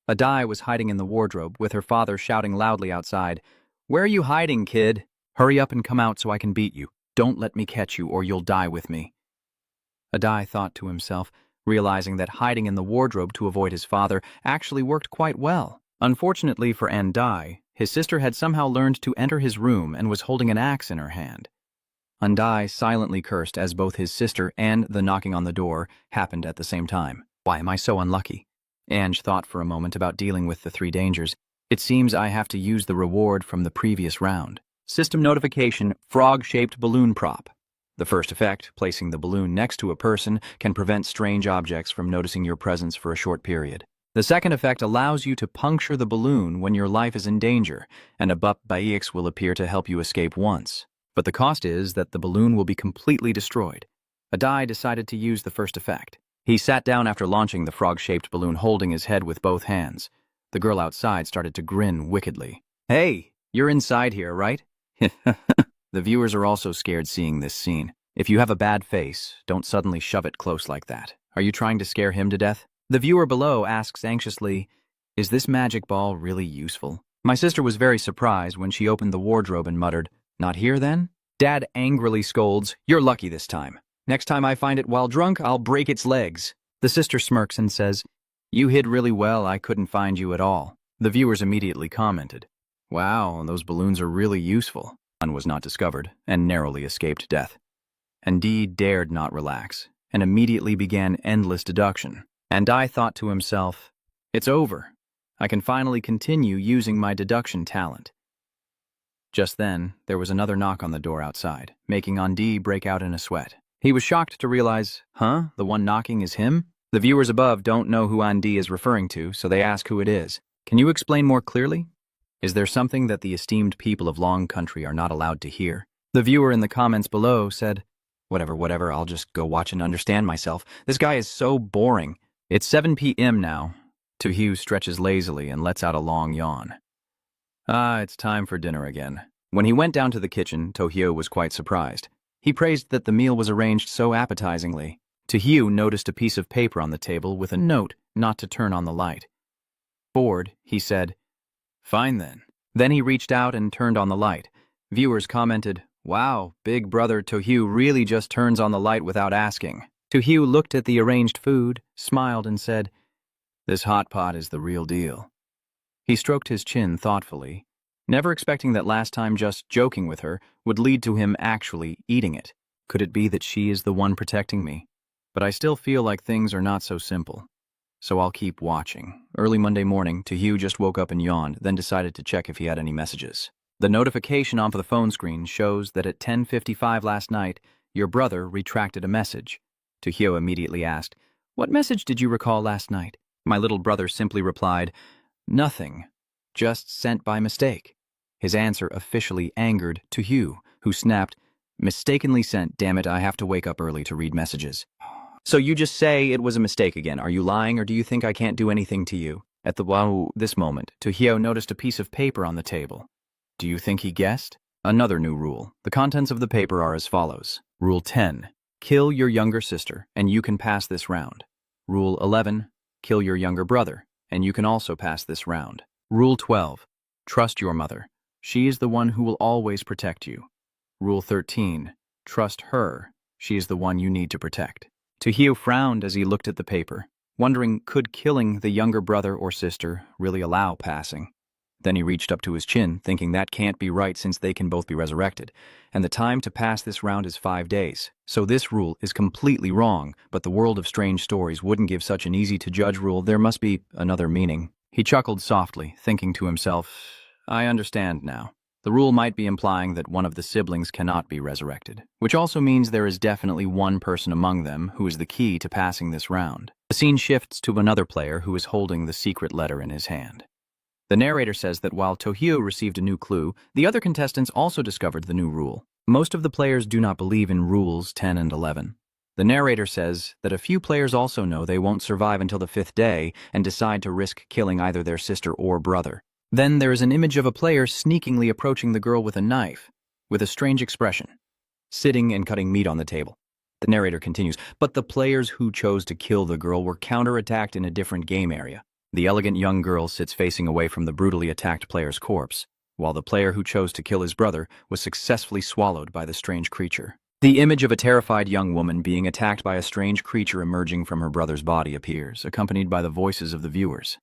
Adai was hiding in the wardrobe, with her father shouting loudly outside, "Where are you hiding, kid? Hurry up and come out so I can beat you. Don't let me catch you or you'll die with me." Adai thought to himself, realizing that hiding in the wardrobe to avoid his father actually worked quite well. Unfortunately for Andai, his sister had somehow learned to enter his room and was holding an axe in her hand. Andai silently cursed as both his sister and the knocking on the door happened at the same time. Why am I so unlucky? Ange thought for a moment about dealing with the three dangers. It seems I have to use the reward from the previous round. System notification, frog-shaped balloon prop. The first effect, placing the balloon next to a person, can prevent strange objects from noticing your presence for a short period. The second effect allows you to puncture the balloon when your life is in danger, and a bup baix will appear to help you escape once. But the cost is that the balloon will be completely destroyed. Adai decided to use the first effect. He sat down after launching the frog-shaped balloon, holding his head with both hands. The girl outside started to grin wickedly. "Hey, you're inside here, right?" The viewers are also scared seeing this scene. If you have a bad face, don't suddenly shove it close like that. Are you trying to scare him to death? The viewer below asks anxiously, "Is this magic ball really useful?" My sister was very surprised when she opened the wardrobe and muttered, "Not here then?" Dad angrily scolds, "You're lucky this time. Next time I find it while drunk, I'll break its legs." The sister smirks and says, "You hid really well, I couldn't find you at all." The viewers immediately commented, "Wow, those balloons are really useful." One was not discovered and narrowly escaped death. And Dee dared not relax and immediately began endless deduction. And I thought to himself, "It's over. I can finally continue using my deduction talent." Just then, there was another knock on the door outside, making Andi break out in a sweat. He was shocked to realize, the one knocking is him? The viewers above don't know who Andi is referring to, so they ask who it is. "Can you explain more clearly? Is there something that the esteemed people of Long Country are not allowed to hear?" The viewer in the comments below said, Whatever, I'll just go watch and understand myself. This guy is so boring." It's 7 p.m. now. Tojo stretches lazily and lets out a long yawn. It's time for dinner again. When he went down to the kitchen, Tojo was quite surprised. He praised that the meal was arranged so appetizingly. Tojo noticed a piece of paper on the table with a note not to turn on the light. Bored, he said, "Fine then." Then he reached out and turned on the light. Viewers commented, "Wow, big brother Tojo really just turns on the light without asking." Tojo looked at the arranged food, smiled and said, "This hot pot is the real deal." He stroked his chin thoughtfully, never expecting that last time just joking with her would lead to him actually eating it. Could it be that she is the one protecting me? But I still feel like things are not so simple. So I'll keep watching. Early Monday morning, Tojo just woke up and yawned, then decided to check if he had any messages. The notification on the phone screen shows that at 10:55 last night, your brother retracted a message. Tojo immediately asked, "What message did you recall last night?" My little brother simply replied, "Nothing, just sent by mistake." His answer officially angered Tojo, who snapped, "Mistakenly sent, damn it, I have to wake up early to read messages." "So you just say it was a mistake again. Are you lying, or do you think I can't do anything to you?" At this moment, Tojo noticed a piece of paper on the table. Do you think he guessed? Another new rule. The contents of the paper are as follows. Rule 10. Kill your younger sister, and you can pass this round. Rule 11. Kill your younger brother, and you can also pass this round. Rule 12. Trust your mother. She is the one who will always protect you. Rule 13. Trust her. She is the one you need to protect. Tojo frowned as he looked at the paper, wondering could killing the younger brother or sister really allow passing. Then he reached up to his chin, thinking that can't be right since they can both be resurrected, and the time to pass this round is 5 days. So this rule is completely wrong, but the world of strange stories wouldn't give such an easy-to-judge rule. There must be another meaning. He chuckled softly, thinking to himself, I understand now. The rule might be implying that one of the siblings cannot be resurrected, which also means there is definitely one person among them who is the key to passing this round. The scene shifts to another player who is holding the secret letter in his hand. The narrator says that while Tojo received a new clue, the other contestants also discovered the new rule. Most of the players do not believe in rules 10 and 11. The narrator says that a few players also know they won't survive until the 5th day and decide to risk killing either their sister or brother. Then there is an image of a player sneakingly approaching the girl with a knife, with a strange expression, sitting and cutting meat on the table. The narrator continues, but the players who chose to kill the girl were counterattacked in a different game area. The elegant young girl sits facing away from the brutally attacked player's corpse, while the player who chose to kill his brother was successfully swallowed by the strange creature. The image of a terrified young woman being attacked by a strange creature emerging from her brother's body appears, accompanied by the voices of the viewers.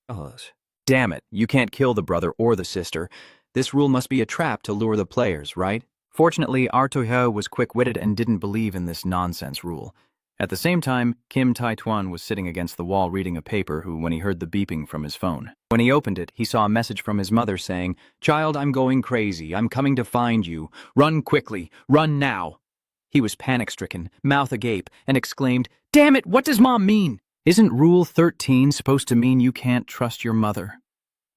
Damn it, you can't kill the brother or the sister. This rule must be a trap to lure the players, right? Fortunately, our Tojo was quick-witted and didn't believe in this nonsense rule. At the same time, Kim Tai-tuan was sitting against the wall reading a paper when he heard the beeping from his phone. When he opened it, he saw a message from his mother saying, "Child, I'm going crazy. I'm coming to find you. Run quickly. Run now." He was panic-stricken, mouth agape, and exclaimed, "Damn it, what does Mom mean?" Isn't Rule 13 supposed to mean you can't trust your mother?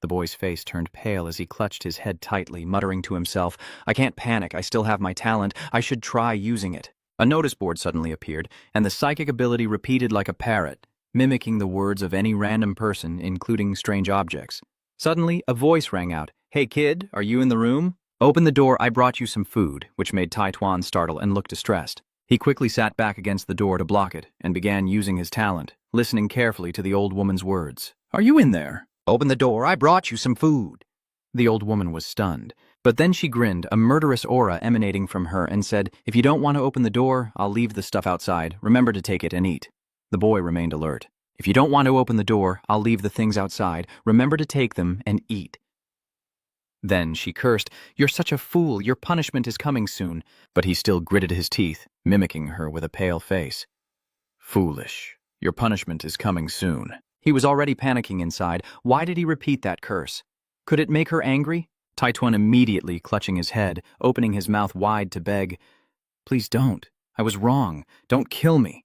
The boy's face turned pale as he clutched his head tightly, muttering to himself, "I can't panic, I still have my talent, I should try using it." A notice board suddenly appeared, and the psychic ability repeated like a parrot, mimicking the words of any random person, including strange objects. Suddenly, a voice rang out, "Hey kid, are you in the room? Open the door, I brought you some food," which made Tai-tuan startle and look distressed. He quickly sat back against the door to block it, and began using his talent, listening carefully to the old woman's words. "Are you in there? "Open the door, I brought you some food." The old woman was stunned, but then she grinned, a murderous aura emanating from her, and said, "If you don't want to open the door, I'll leave the stuff outside. Remember to take it and eat." The boy remained alert. "If you don't want to open the door, I'll leave the things outside. Remember to take them and eat." Then she cursed, "You're such a fool, your punishment is coming soon." But he still gritted his teeth, mimicking her with a pale face. "Foolish, your punishment is coming soon." He was already panicking inside. Why did he repeat that curse? Could it make her angry? Tai-tuan immediately clutching his head, opening his mouth wide to beg, "Please don't. I was wrong. Don't kill me."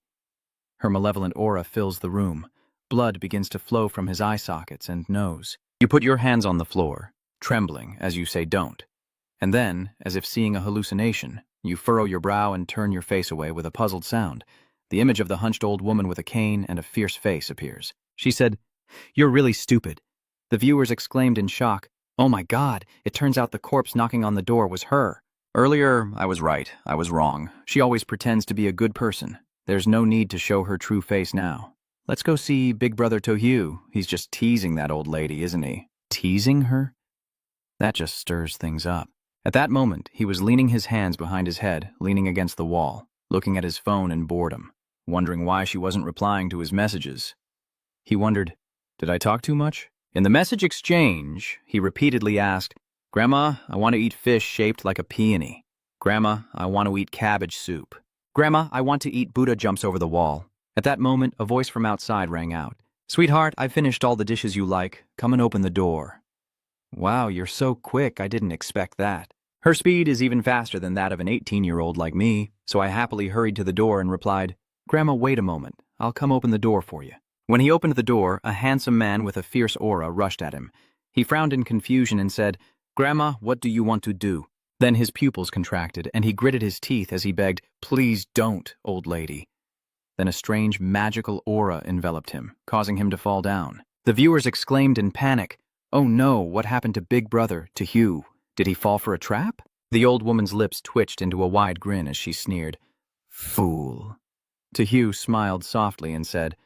Her malevolent aura fills the room. Blood begins to flow from his eye sockets and nose. You put your hands on the floor, trembling as you say don't. And then, as if seeing a hallucination, you furrow your brow and turn your face away with a puzzled sound. The image of the hunched old woman with a cane and a fierce face appears. She said, "You're really stupid." The viewers exclaimed in shock, "Oh my God, it turns out the corpse knocking on the door was her." Earlier, I was right, I was wrong. She always pretends to be a good person. There's no need to show her true face now. Let's go see Big Brother Tojo. He's just teasing that old lady, isn't he? Teasing her? That just stirs things up. At that moment, he was leaning his hands behind his head, leaning against the wall, looking at his phone in boredom, wondering why she wasn't replying to his messages. He wondered, did I talk too much? In the message exchange, he repeatedly asked, "Grandma, I want to eat fish shaped like a peony. Grandma, I want to eat cabbage soup. Grandma, I want to eat Buddha jumps over the wall." At that moment, a voice from outside rang out. "Sweetheart, I've finished all the dishes you like. Come and open the door." Wow, you're so quick, I didn't expect that. Her speed is even faster than that of an 18-year-old like me, so I happily hurried to the door and replied, "Grandma, wait a moment. I'll come open the door for you." When he opened the door, a handsome man with a fierce aura rushed at him. He frowned in confusion and said, "Grandma, what do you want to do?" Then his pupils contracted, and he gritted his teeth as he begged, "Please don't, old lady." Then a strange magical aura enveloped him, causing him to fall down. The viewers exclaimed in panic, "Oh no, what happened to Big Brother, to Hugh? Did he fall for a trap?" The old woman's lips twitched into a wide grin as she sneered, "Fool." Hugh smiled softly and said,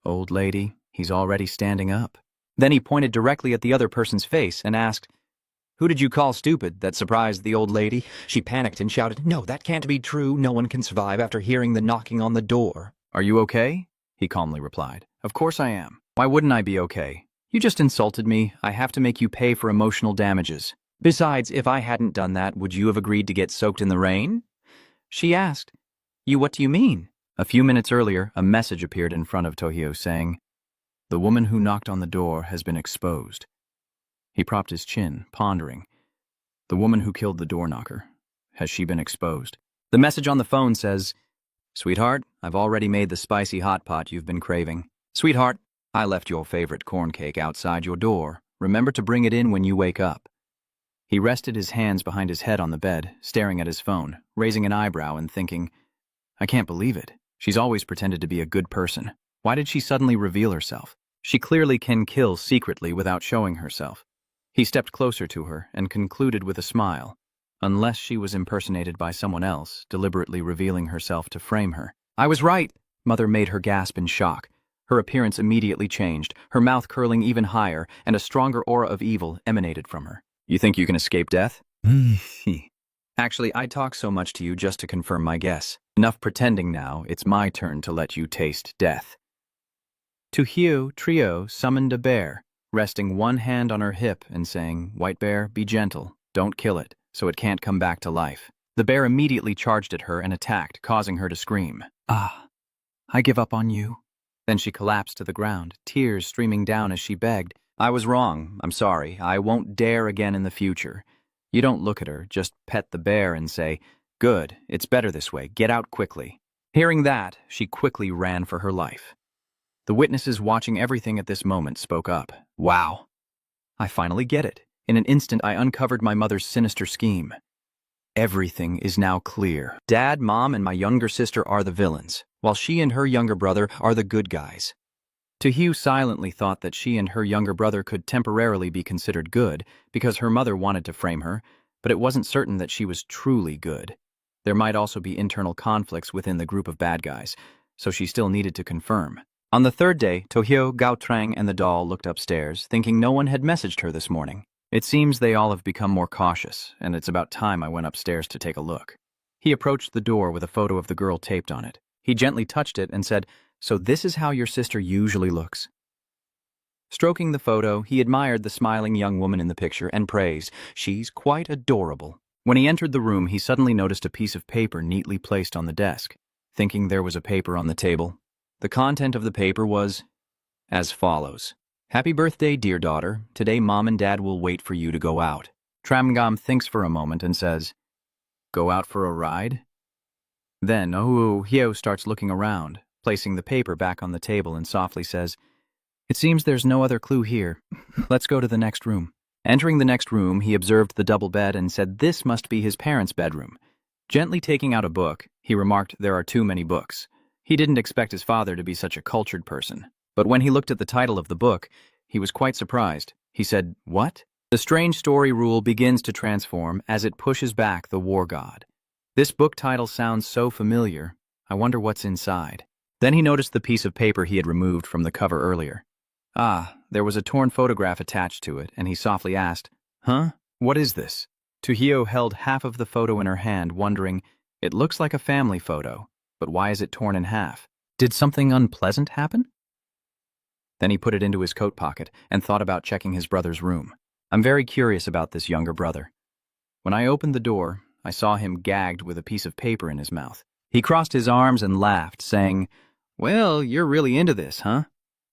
"Old lady, he's already standing up." Then he pointed directly at the other person's face and asked, "Who did you call stupid?" That surprised the old lady. She panicked and shouted, "No, that can't be true. No one can survive after hearing the knocking on the door." "Are you okay?" he calmly replied. "Of course I am. Why wouldn't I be okay? You just insulted me. I have to make you pay for emotional damages. Besides, if I hadn't done that, would you have agreed to get soaked in the rain?" She asked, What do you mean?" A few minutes earlier, a message appeared in front of Tojo saying, "The woman who knocked on the door has been exposed." He propped his chin, pondering. The woman who killed the door knocker, has she been exposed? The message on the phone says, "Sweetheart, I've already made the spicy hot pot you've been craving. Sweetheart, I left your favorite corn cake outside your door. Remember to bring it in when you wake up." He rested his hands behind his head on the bed, staring at his phone, raising an eyebrow and thinking, I can't believe it. She's always pretended to be a good person. Why did she suddenly reveal herself? She clearly can kill secretly without showing herself. He stepped closer to her and concluded with a smile, unless she was impersonated by someone else, deliberately revealing herself to frame her. I was right! Mother made her gasp in shock. Her appearance immediately changed, her mouth curling even higher, and a stronger aura of evil emanated from her. You think you can escape death? Actually, I talk so much to you just to confirm my guess. Enough pretending now, it's my turn to let you taste death. Tojo Trio summoned a bear, resting one hand on her hip and saying, White bear, be gentle, don't kill it, so it can't come back to life. The bear immediately charged at her and attacked, causing her to scream. Ah, I give up on you. Then she collapsed to the ground, tears streaming down as she begged, I was wrong, I'm sorry, I won't dare again in the future. You don't look at her, just pet the bear and say, Good, it's better this way, get out quickly. Hearing that, she quickly ran for her life. The witnesses watching everything at this moment spoke up. Wow. I finally get it. In an instant, I uncovered my mother's sinister scheme. Everything is now clear. Dad, Mom, and my younger sister are the villains, while she and her younger brother are the good guys. Tojo silently thought that she and her younger brother could temporarily be considered good because her mother wanted to frame her, but it wasn't certain that she was truly good. There might also be internal conflicts within the group of bad guys, so she still needed to confirm. On the third day, Tojo, Gao Trang, and the doll looked upstairs, thinking no one had messaged her this morning. It seems they all have become more cautious, and it's about time I went upstairs to take a look. He approached the door with a photo of the girl taped on it. He gently touched it and said, So this is how your sister usually looks. Stroking the photo, he admired the smiling young woman in the picture and praised, She's quite adorable. When he entered the room, he suddenly noticed a piece of paper neatly placed on the desk. Thinking there was a paper on the table, the content of the paper was as follows. Happy birthday, dear daughter. Today Mom and Dad will wait for you to go out. Tramgam thinks for a moment and says, Go out for a ride? Then Hyo starts looking around, placing the paper back on the table and softly says, It seems there's no other clue here. Let's go to the next room. Entering the next room, he observed the double bed and said this must be his parents' bedroom. Gently taking out a book, he remarked there are too many books. He didn't expect his father to be such a cultured person. But when he looked at the title of the book, he was quite surprised. He said, What? The strange story rule begins to transform as it pushes back the war god. This book title sounds so familiar. I wonder what's inside. Then he noticed the piece of paper he had removed from the cover earlier. Ah, there was a torn photograph attached to it, and he softly asked, Huh? What is this? Tojo held half of the photo in her hand, wondering, It looks like a family photo, but why is it torn in half? Did something unpleasant happen? Then he put it into his coat pocket and thought about checking his brother's room. I'm very curious about this younger brother. When I opened the door, I saw him gagged with a piece of paper in his mouth. He crossed his arms and laughed, saying, Well, you're really into this, huh?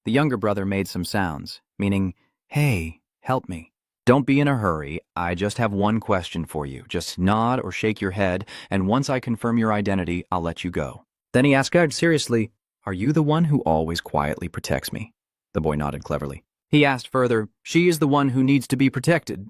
The younger brother made some sounds, meaning, Hey, help me. Don't be in a hurry. I just have one question for you. Just nod or shake your head, and once I confirm your identity, I'll let you go. Then he asked seriously, Are you the one who always quietly protects me? The boy nodded cleverly. He asked further, She is the one who needs to be protected.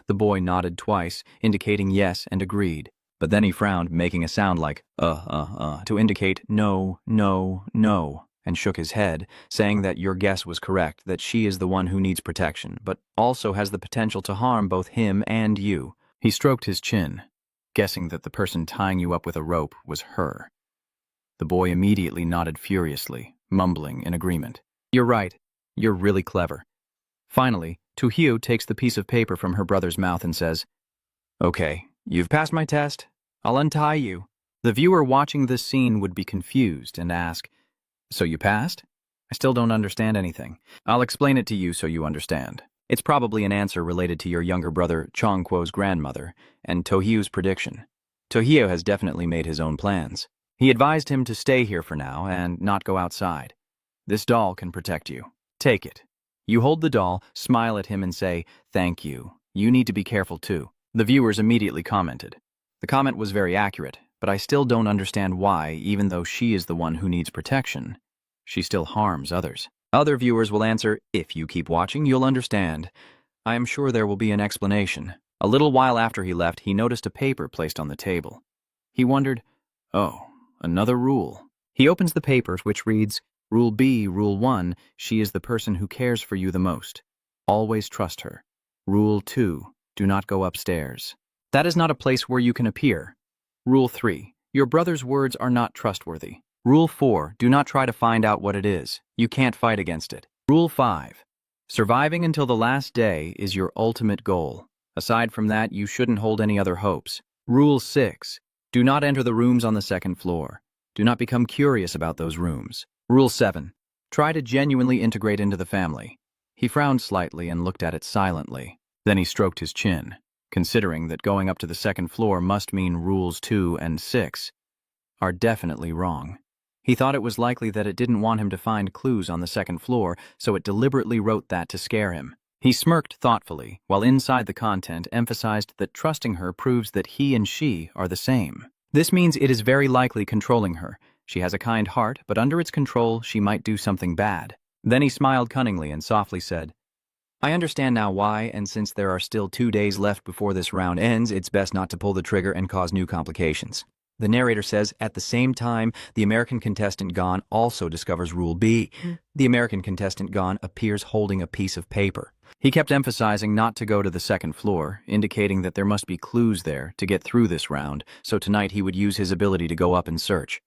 The boy nodded twice, indicating yes, and agreed. But then he frowned, making a sound like, to indicate no, no, no, and shook his head, saying that your guess was correct, that she is the one who needs protection, but also has the potential to harm both him and you. He stroked his chin, guessing that the person tying you up with a rope was her. The boy immediately nodded furiously, mumbling in agreement. You're right. You're really clever. Finally, Tojo takes the piece of paper from her brother's mouth and says, Okay, you've passed my test. I'll untie you. The viewer watching this scene would be confused and ask, So you passed? I still don't understand anything. I'll explain it to you so you understand. It's probably an answer related to your younger brother Chongquo's grandmother and Tohyo's prediction. Tojo has definitely made his own plans. He advised him to stay here for now and not go outside. This doll can protect you. Take it. You hold the doll, smile at him and say, Thank you. You need to be careful too. The viewers immediately commented. The comment was very accurate, but I still don't understand why, even though she is the one who needs protection, she still harms others. Other viewers will answer, If you keep watching, you'll understand. I am sure there will be an explanation. A little while after he left, he noticed a paper placed on the table. He wondered, Oh, another rule. He opens the paper, which reads, Rule B, Rule 1, she is the person who cares for you the most. Always trust her. Rule 2, do not go upstairs. That is not a place where you can appear. Rule 3, your brother's words are not trustworthy. Rule 4. Do not try to find out what it is. You can't fight against it. Rule 5. Surviving until the last day is your ultimate goal. Aside from that, you shouldn't hold any other hopes. Rule 6. Do not enter the rooms on the second floor. Do not become curious about those rooms. Rule 7. Try to genuinely integrate into the family. He frowned slightly and looked at it silently. Then he stroked his chin, considering that going up to the second floor must mean rules 2 and 6 are definitely wrong. He thought it was likely that it didn't want him to find clues on the second floor, so it deliberately wrote that to scare him. He smirked thoughtfully, while inside the content emphasized that trusting her proves that he and she are the same. This means it is very likely controlling her. She has a kind heart, but under its control, she might do something bad. Then he smiled cunningly and softly said, I understand now why, and since there are still 2 days left before this round ends, it's best not to pull the trigger and cause new complications. The narrator says, at the same time, the American contestant Gon also discovers Rule B. The American contestant Gon appears holding a piece of paper. He kept emphasizing not to go to the second floor, indicating that there must be clues there to get through this round, so tonight he would use his ability to go up and search.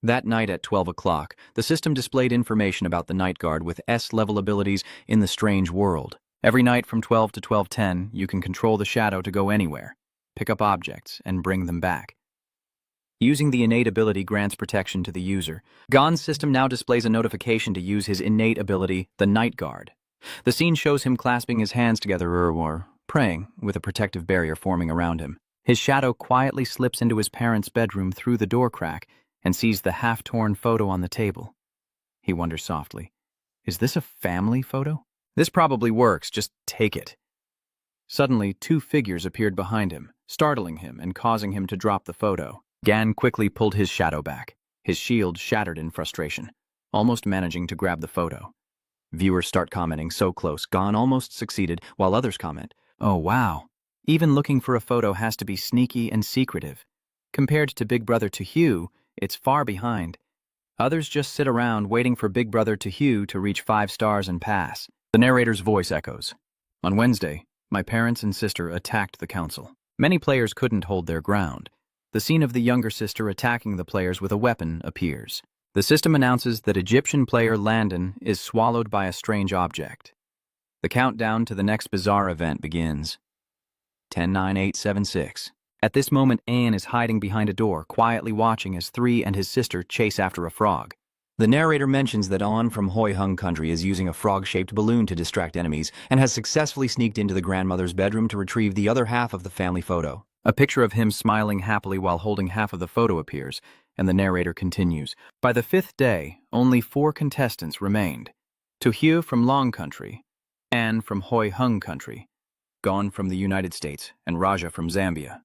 That night at 12 o'clock, the system displayed information about the Night Guard with S-level abilities in the Strange World. Every night from 12 to 12:10, you can control the shadow to go anywhere, pick up objects, and bring them back. Using the innate ability grants protection to the user. Gon's system now displays a notification to use his innate ability, the Night Guard. The scene shows him clasping his hands together or praying, with a protective barrier forming around him. His shadow quietly slips into his parents' bedroom through the door crack and sees the half-torn photo on the table. He wonders softly, is this a family photo? This probably works, just take it. Suddenly, 2 figures appeared behind him, startling him and causing him to drop the photo. Gan quickly pulled his shadow back, his shield shattered in frustration, almost managing to grab the photo. Viewers start commenting, so close, Gon almost succeeded, while others comment, oh wow, even looking for a photo has to be sneaky and secretive. Compared to Big Brother Tojo, it's far behind. Others just sit around waiting for Big Brother Tojo to reach 5 stars and pass. The narrator's voice echoes. On Wednesday, my parents and sister attacked the council. Many players couldn't hold their ground. The scene of the younger sister attacking the players with a weapon appears. The system announces that Egyptian player Landon is swallowed by a strange object. The countdown to the next bizarre event begins. 10-9-8-7-6. At this moment, Anne is hiding behind a door, quietly watching as 3 and his sister chase after a frog. The narrator mentions that An from Hoi Hung country is using a frog-shaped balloon to distract enemies and has successfully sneaked into the grandmother's bedroom to retrieve the other half of the family photo. A picture of him smiling happily while holding half of the photo appears, and the narrator continues. By the 5th day, only 4 contestants remained. Tojo from Long Country, Anne from Hoi Hung Country, Gon from the United States, and Raja from Zambia.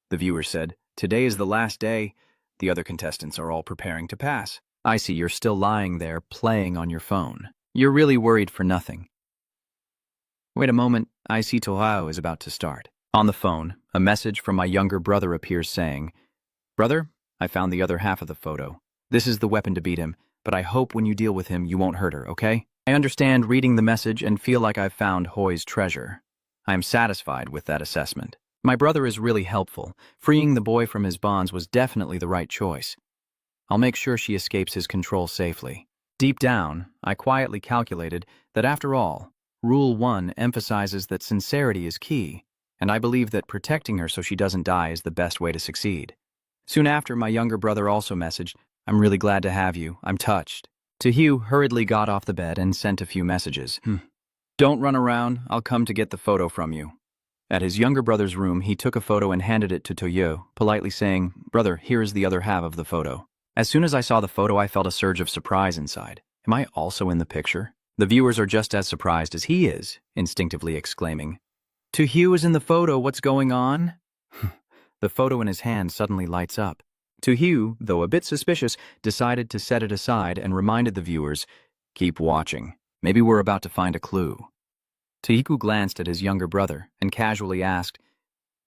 The viewer said, today is the last day. The other contestants are all preparing to pass. I see you're still lying there playing on your phone. You're really worried for nothing. Wait a moment, I see Tojo is about to start. On the phone, a message from my younger brother appears saying, Brother, I found the other half of the photo. This is the weapon to beat him, but I hope when you deal with him you won't hurt her, okay? I understand reading the message and feel like I've found Hoi's treasure. I am satisfied with that assessment. My brother is really helpful. Freeing the boy from his bonds was definitely the right choice. I'll make sure she escapes his control safely. Deep down, I quietly calculated that after all, Rule 1 emphasizes that sincerity is key, and I believe that protecting her so she doesn't die is the best way to succeed. Soon after, my younger brother also messaged, I'm really glad to have you. I'm touched. Tojo hurriedly got off the bed and sent a few messages. Don't run around. I'll come to get the photo from you. At his younger brother's room, he took a photo and handed it to Tojo, politely saying, Brother, here is the other half of the photo. As soon as I saw the photo, I felt a surge of surprise inside. Am I also in the picture? The viewers are just as surprised as he is, instinctively exclaiming, Tojo is in the photo, what's going on? The photo in his hand suddenly lights up. Tojo, though a bit suspicious, decided to set it aside and reminded the viewers, keep watching. Maybe we're about to find a clue. Tojo glanced at his younger brother and casually asked,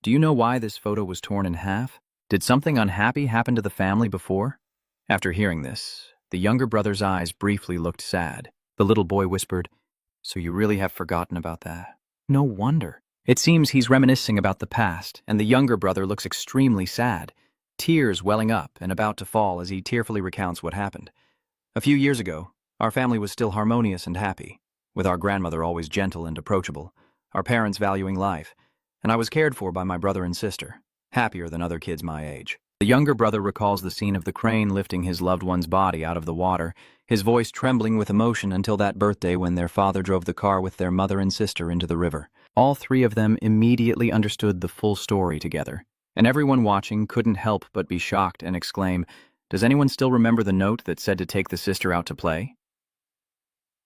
Do you know why this photo was torn in half? Did something unhappy happen to the family before? After hearing this, the younger brother's eyes briefly looked sad. The little boy whispered, So you really have forgotten about that? No wonder. It seems he's reminiscing about the past, and the younger brother looks extremely sad. tears welling up and about to fall as he tearfully recounts what happened. A few years ago, our family was still harmonious and happy, with our grandmother always gentle and approachable, our parents valuing life, and I was cared for by my brother and sister, happier than other kids my age. The younger brother recalls the scene of the crane lifting his loved one's body out of the water, his voice trembling with emotion until that birthday when their father drove the car with their mother and sister into the river. All three of them immediately understood the full story together, and everyone watching couldn't help but be shocked and exclaim, "Does anyone still remember the note that said to take the sister out to play?"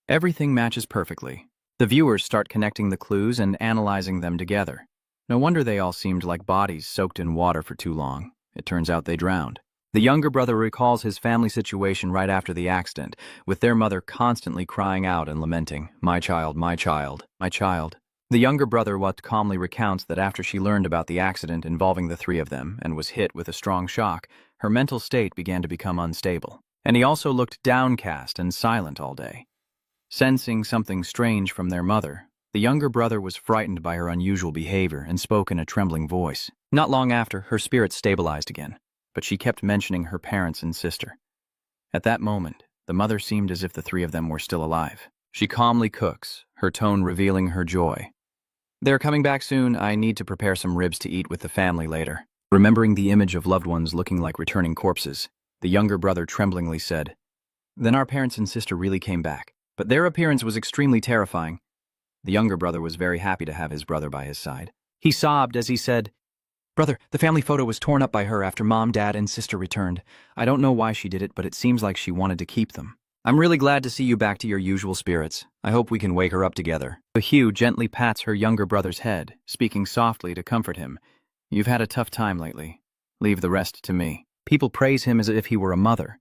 Everything matches perfectly. The viewers start connecting the clues and analyzing them together. No wonder they all seemed like bodies soaked in water for too long. It turns out they drowned. The younger brother recalls his family situation right after the accident, with their mother constantly crying out and lamenting, "My child, my child, my child." The younger brother calmly recounts that after she learned about the accident involving the three of them and was hit with a strong shock, her mental state began to become unstable. And he also looked downcast and silent all day. Sensing something strange from their mother, the younger brother was frightened by her unusual behavior and spoke in a trembling voice. Not long after, her spirits stabilized again, but she kept mentioning her parents and sister. At that moment, the mother seemed as if the three of them were still alive. She calmly cooks, her tone revealing her joy. "They're coming back soon. I need to prepare some ribs to eat with the family later." Remembering the image of loved ones looking like returning corpses, the younger brother tremblingly said, "Then our parents and sister really came back, but their appearance was extremely terrifying." The younger brother was very happy to have his brother by his side. He sobbed as he said, "Brother, the family photo was torn up by her after Mom, Dad, and sister returned. I don't know why she did it, but it seems like she wanted to keep them. I'm really glad to see you back to your usual spirits. I hope we can wake her up together." Hugh gently pats her younger brother's head, speaking softly to comfort him. "You've had a tough time lately. Leave the rest to me." People praise him as if he were a mother.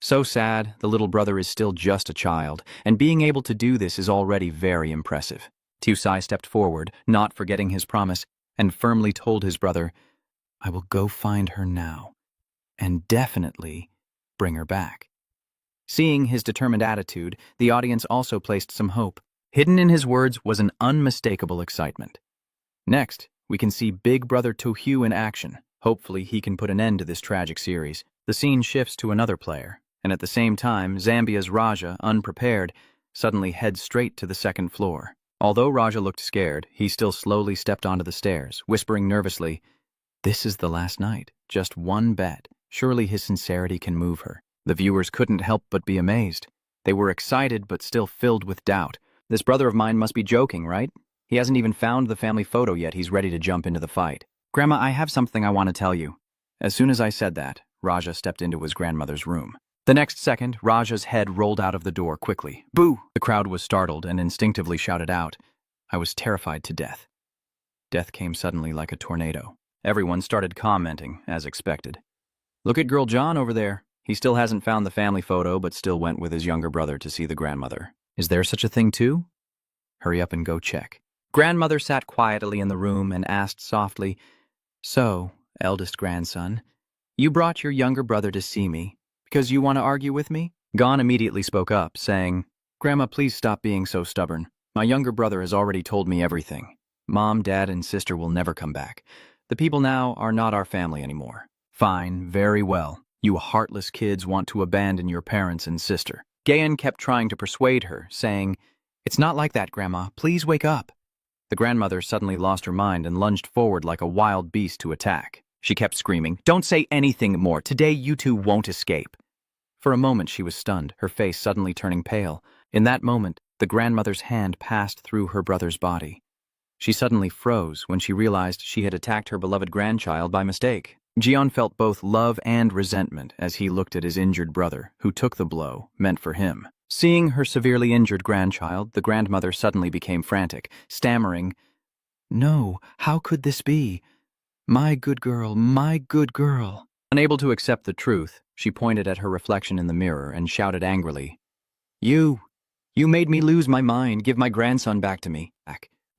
So sad, the little brother is still just a child, and being able to do this is already very impressive. Tusai stepped forward, not forgetting his promise, and firmly told his brother, "I will go find her now, and definitely bring her back." Seeing his determined attitude, the audience also placed some hope. Hidden in his words was an unmistakable excitement. Next, we can see Big Brother Tojo in action. Hopefully he can put an end to this tragic series. The scene shifts to another player, and at the same time, Zambia's Raja, unprepared, suddenly heads straight to the second floor. Although Raja looked scared, he still slowly stepped onto the stairs, whispering nervously, "This is the last night. Just one bet. Surely his sincerity can move her." The viewers couldn't help but be amazed. They were excited but still filled with doubt. "This brother of mine must be joking, right? He hasn't even found the family photo yet. He's ready to jump into the fight." "Grandma, I have something I want to tell you." As soon as I said that, Raja stepped into his grandmother's room. The next second, Raja's head rolled out of the door quickly. "Boo!" The crowd was startled and instinctively shouted out. I was terrified to death. Death came suddenly like a tornado. Everyone started commenting, as expected. "Look at Girl John over there. He still hasn't found the family photo, but still went with his younger brother to see the grandmother. Is there such a thing too? Hurry up and go check." Grandmother sat quietly in the room and asked softly, "So, eldest grandson, you brought your younger brother to see me because you want to argue with me?" Gon immediately spoke up, saying, "Grandma, please stop being so stubborn. My younger brother has already told me everything. Mom, Dad, and sister will never come back. The people now are not our family anymore." "Fine, very well. You heartless kids want to abandon your parents and sister." Gayan kept trying to persuade her, saying, "It's not like that, Grandma. Please wake up." The grandmother suddenly lost her mind and lunged forward like a wild beast to attack. She kept screaming, "Don't say anything more. Today you two won't escape." For a moment she was stunned, her face suddenly turning pale. In that moment, the grandmother's hand passed through her brother's body. She suddenly froze when she realized she had attacked her beloved grandchild by mistake. Jion felt both love and resentment as he looked at his injured brother, who took the blow meant for him. Seeing her severely injured grandchild, the grandmother suddenly became frantic, stammering, "No, how could this be? My good girl, my good girl." Unable to accept the truth, she pointed at her reflection in the mirror and shouted angrily, You made me lose my mind. Give my grandson back to me."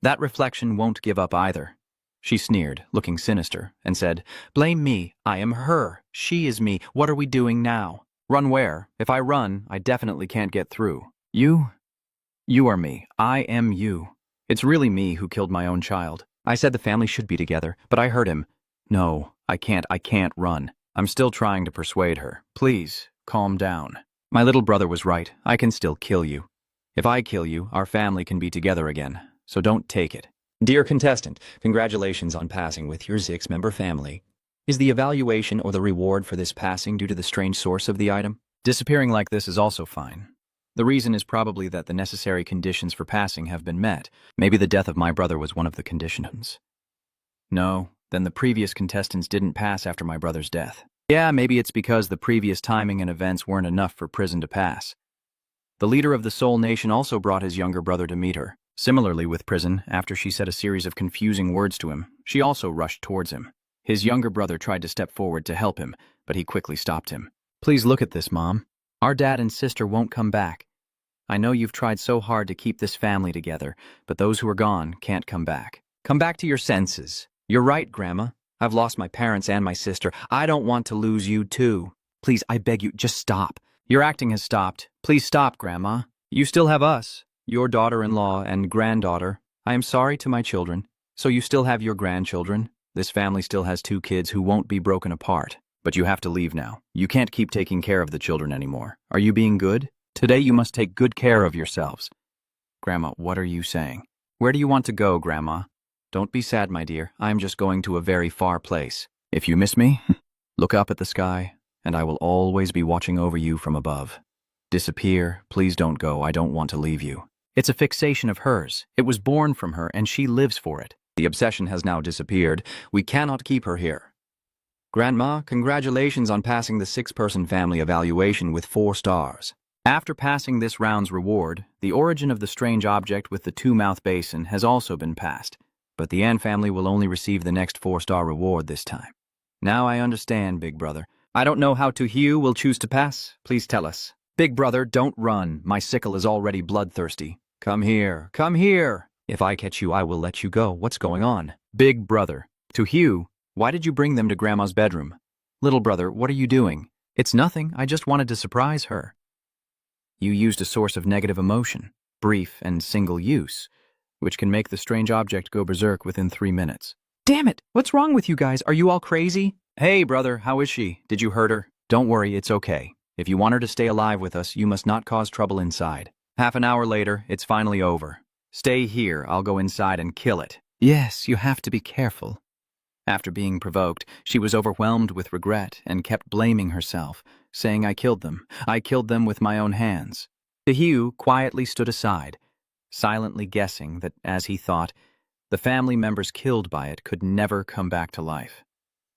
That reflection won't give up either. She sneered, looking sinister, and said, "Blame me. I am her. She is me. What are we doing now?" "Run where? If I run, I definitely can't get through." You are me. I am you. It's really me who killed my own child. I said the family should be together, but I hurt him. No, I can't run. I'm still trying to persuade her. Please, calm down. My little brother was right. I can still kill you. If I kill you, our family can be together again. So don't take it. Dear contestant, congratulations on passing with your 6-member family. Is the evaluation or the reward for this passing due to the strange source of the item? Disappearing like this is also fine. The reason is probably that the necessary conditions for passing have been met. Maybe the death of my brother was one of the conditions. No, then the previous contestants didn't pass after my brother's death. Yeah, maybe it's because the previous timing and events weren't enough for prison to pass. The leader of the Soul Nation also brought his younger brother to meet her. Similarly with prison, after she said a series of confusing words to him, she also rushed towards him. His younger brother tried to step forward to help him, but he quickly stopped him. Please look at this, Mom. Our dad and sister won't come back. I know you've tried so hard to keep this family together, but those who are gone can't come back. Come back to your senses. You're right, Grandma. I've lost my parents and my sister. I don't want to lose you too. Please, I beg you, just stop. Your acting has stopped. Please stop, Grandma. You still have us, your daughter-in-law and granddaughter. I am sorry to my children. So you still have your grandchildren? This family still has 2 kids who won't be broken apart. But you have to leave now. You can't keep taking care of the children anymore. Are you being good? Today you must take good care of yourselves. Grandma, what are you saying? Where do you want to go, Grandma? Don't be sad, my dear. I'm just going to a very far place. If you miss me, look up at the sky, and I will always be watching over you from above. Disappear. Please don't go. I don't want to leave you. It's a fixation of hers. It was born from her, and she lives for it. The obsession has now disappeared. We cannot keep her here. Grandma, congratulations on passing the 6-person family evaluation with 4 stars. After passing this round's reward, the origin of the strange object with the 2-mouth basin has also been passed, but the Ann family will only receive the next 4-star reward this time. Now I understand, Big Brother. I don't know how Tojo will choose to pass. Please tell us. Big Brother, don't run. My sickle is already bloodthirsty. Come here. Come here. If I catch you, I will let you go. What's going on? Big Brother. Tojo, why did you bring them to Grandma's bedroom? Little brother, what are you doing? It's nothing. I just wanted to surprise her. You used a source of negative emotion, brief and single use, which can make the strange object go berserk within 3 minutes. Damn it! What's wrong with you guys? Are you all crazy? Hey, brother, how is she? Did you hurt her? Don't worry, it's okay. If you want her to stay alive with us, you must not cause trouble inside. Half an hour later, it's finally over. Stay here, I'll go inside and kill it. Yes, you have to be careful. After being provoked, she was overwhelmed with regret and kept blaming herself, saying, I killed them with my own hands. Tojo quietly stood aside, silently guessing that, as he thought, the family members killed by it could never come back to life.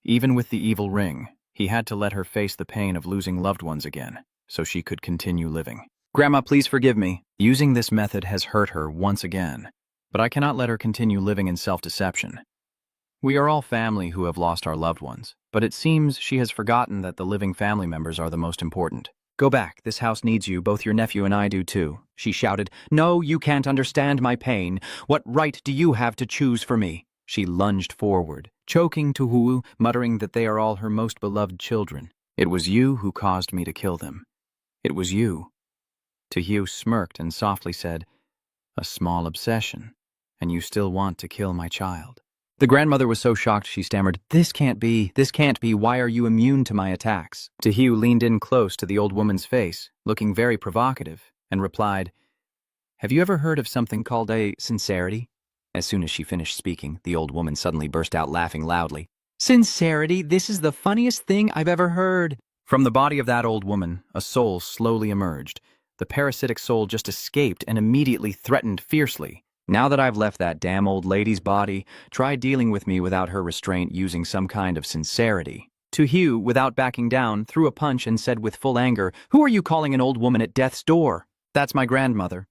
Even with the evil ring, he had to let her face the pain of losing loved ones again, so she could continue living. Grandma, please forgive me. Using this method has hurt her once again, but I cannot let her continue living in self-deception. We are all family who have lost our loved ones, but it seems she has forgotten that the living family members are the most important. Go back, this house needs you, both your nephew and I do too, she shouted. No, you can't understand my pain. What right do you have to choose for me? She lunged forward, choking Tojo, muttering that they are all her most beloved children. It was you who caused me to kill them. It was you. Tojo smirked and softly said, a small obsession, and you still want to kill my child. The grandmother was so shocked she stammered, this can't be, why are you immune to my attacks? Tojo leaned in close to the old woman's face, looking very provocative, and replied, have you ever heard of something called a sincerity? As soon as she finished speaking, the old woman suddenly burst out laughing loudly. Sincerity? This is the funniest thing I've ever heard. From the body of that old woman, a soul slowly emerged. The parasitic soul just escaped and immediately threatened fiercely. Now that I've left that damn old lady's body, try dealing with me without her restraint using some kind of sincerity. Tojo, without backing down, threw a punch and said with full anger, who are you calling an old woman at death's door? That's my grandmother.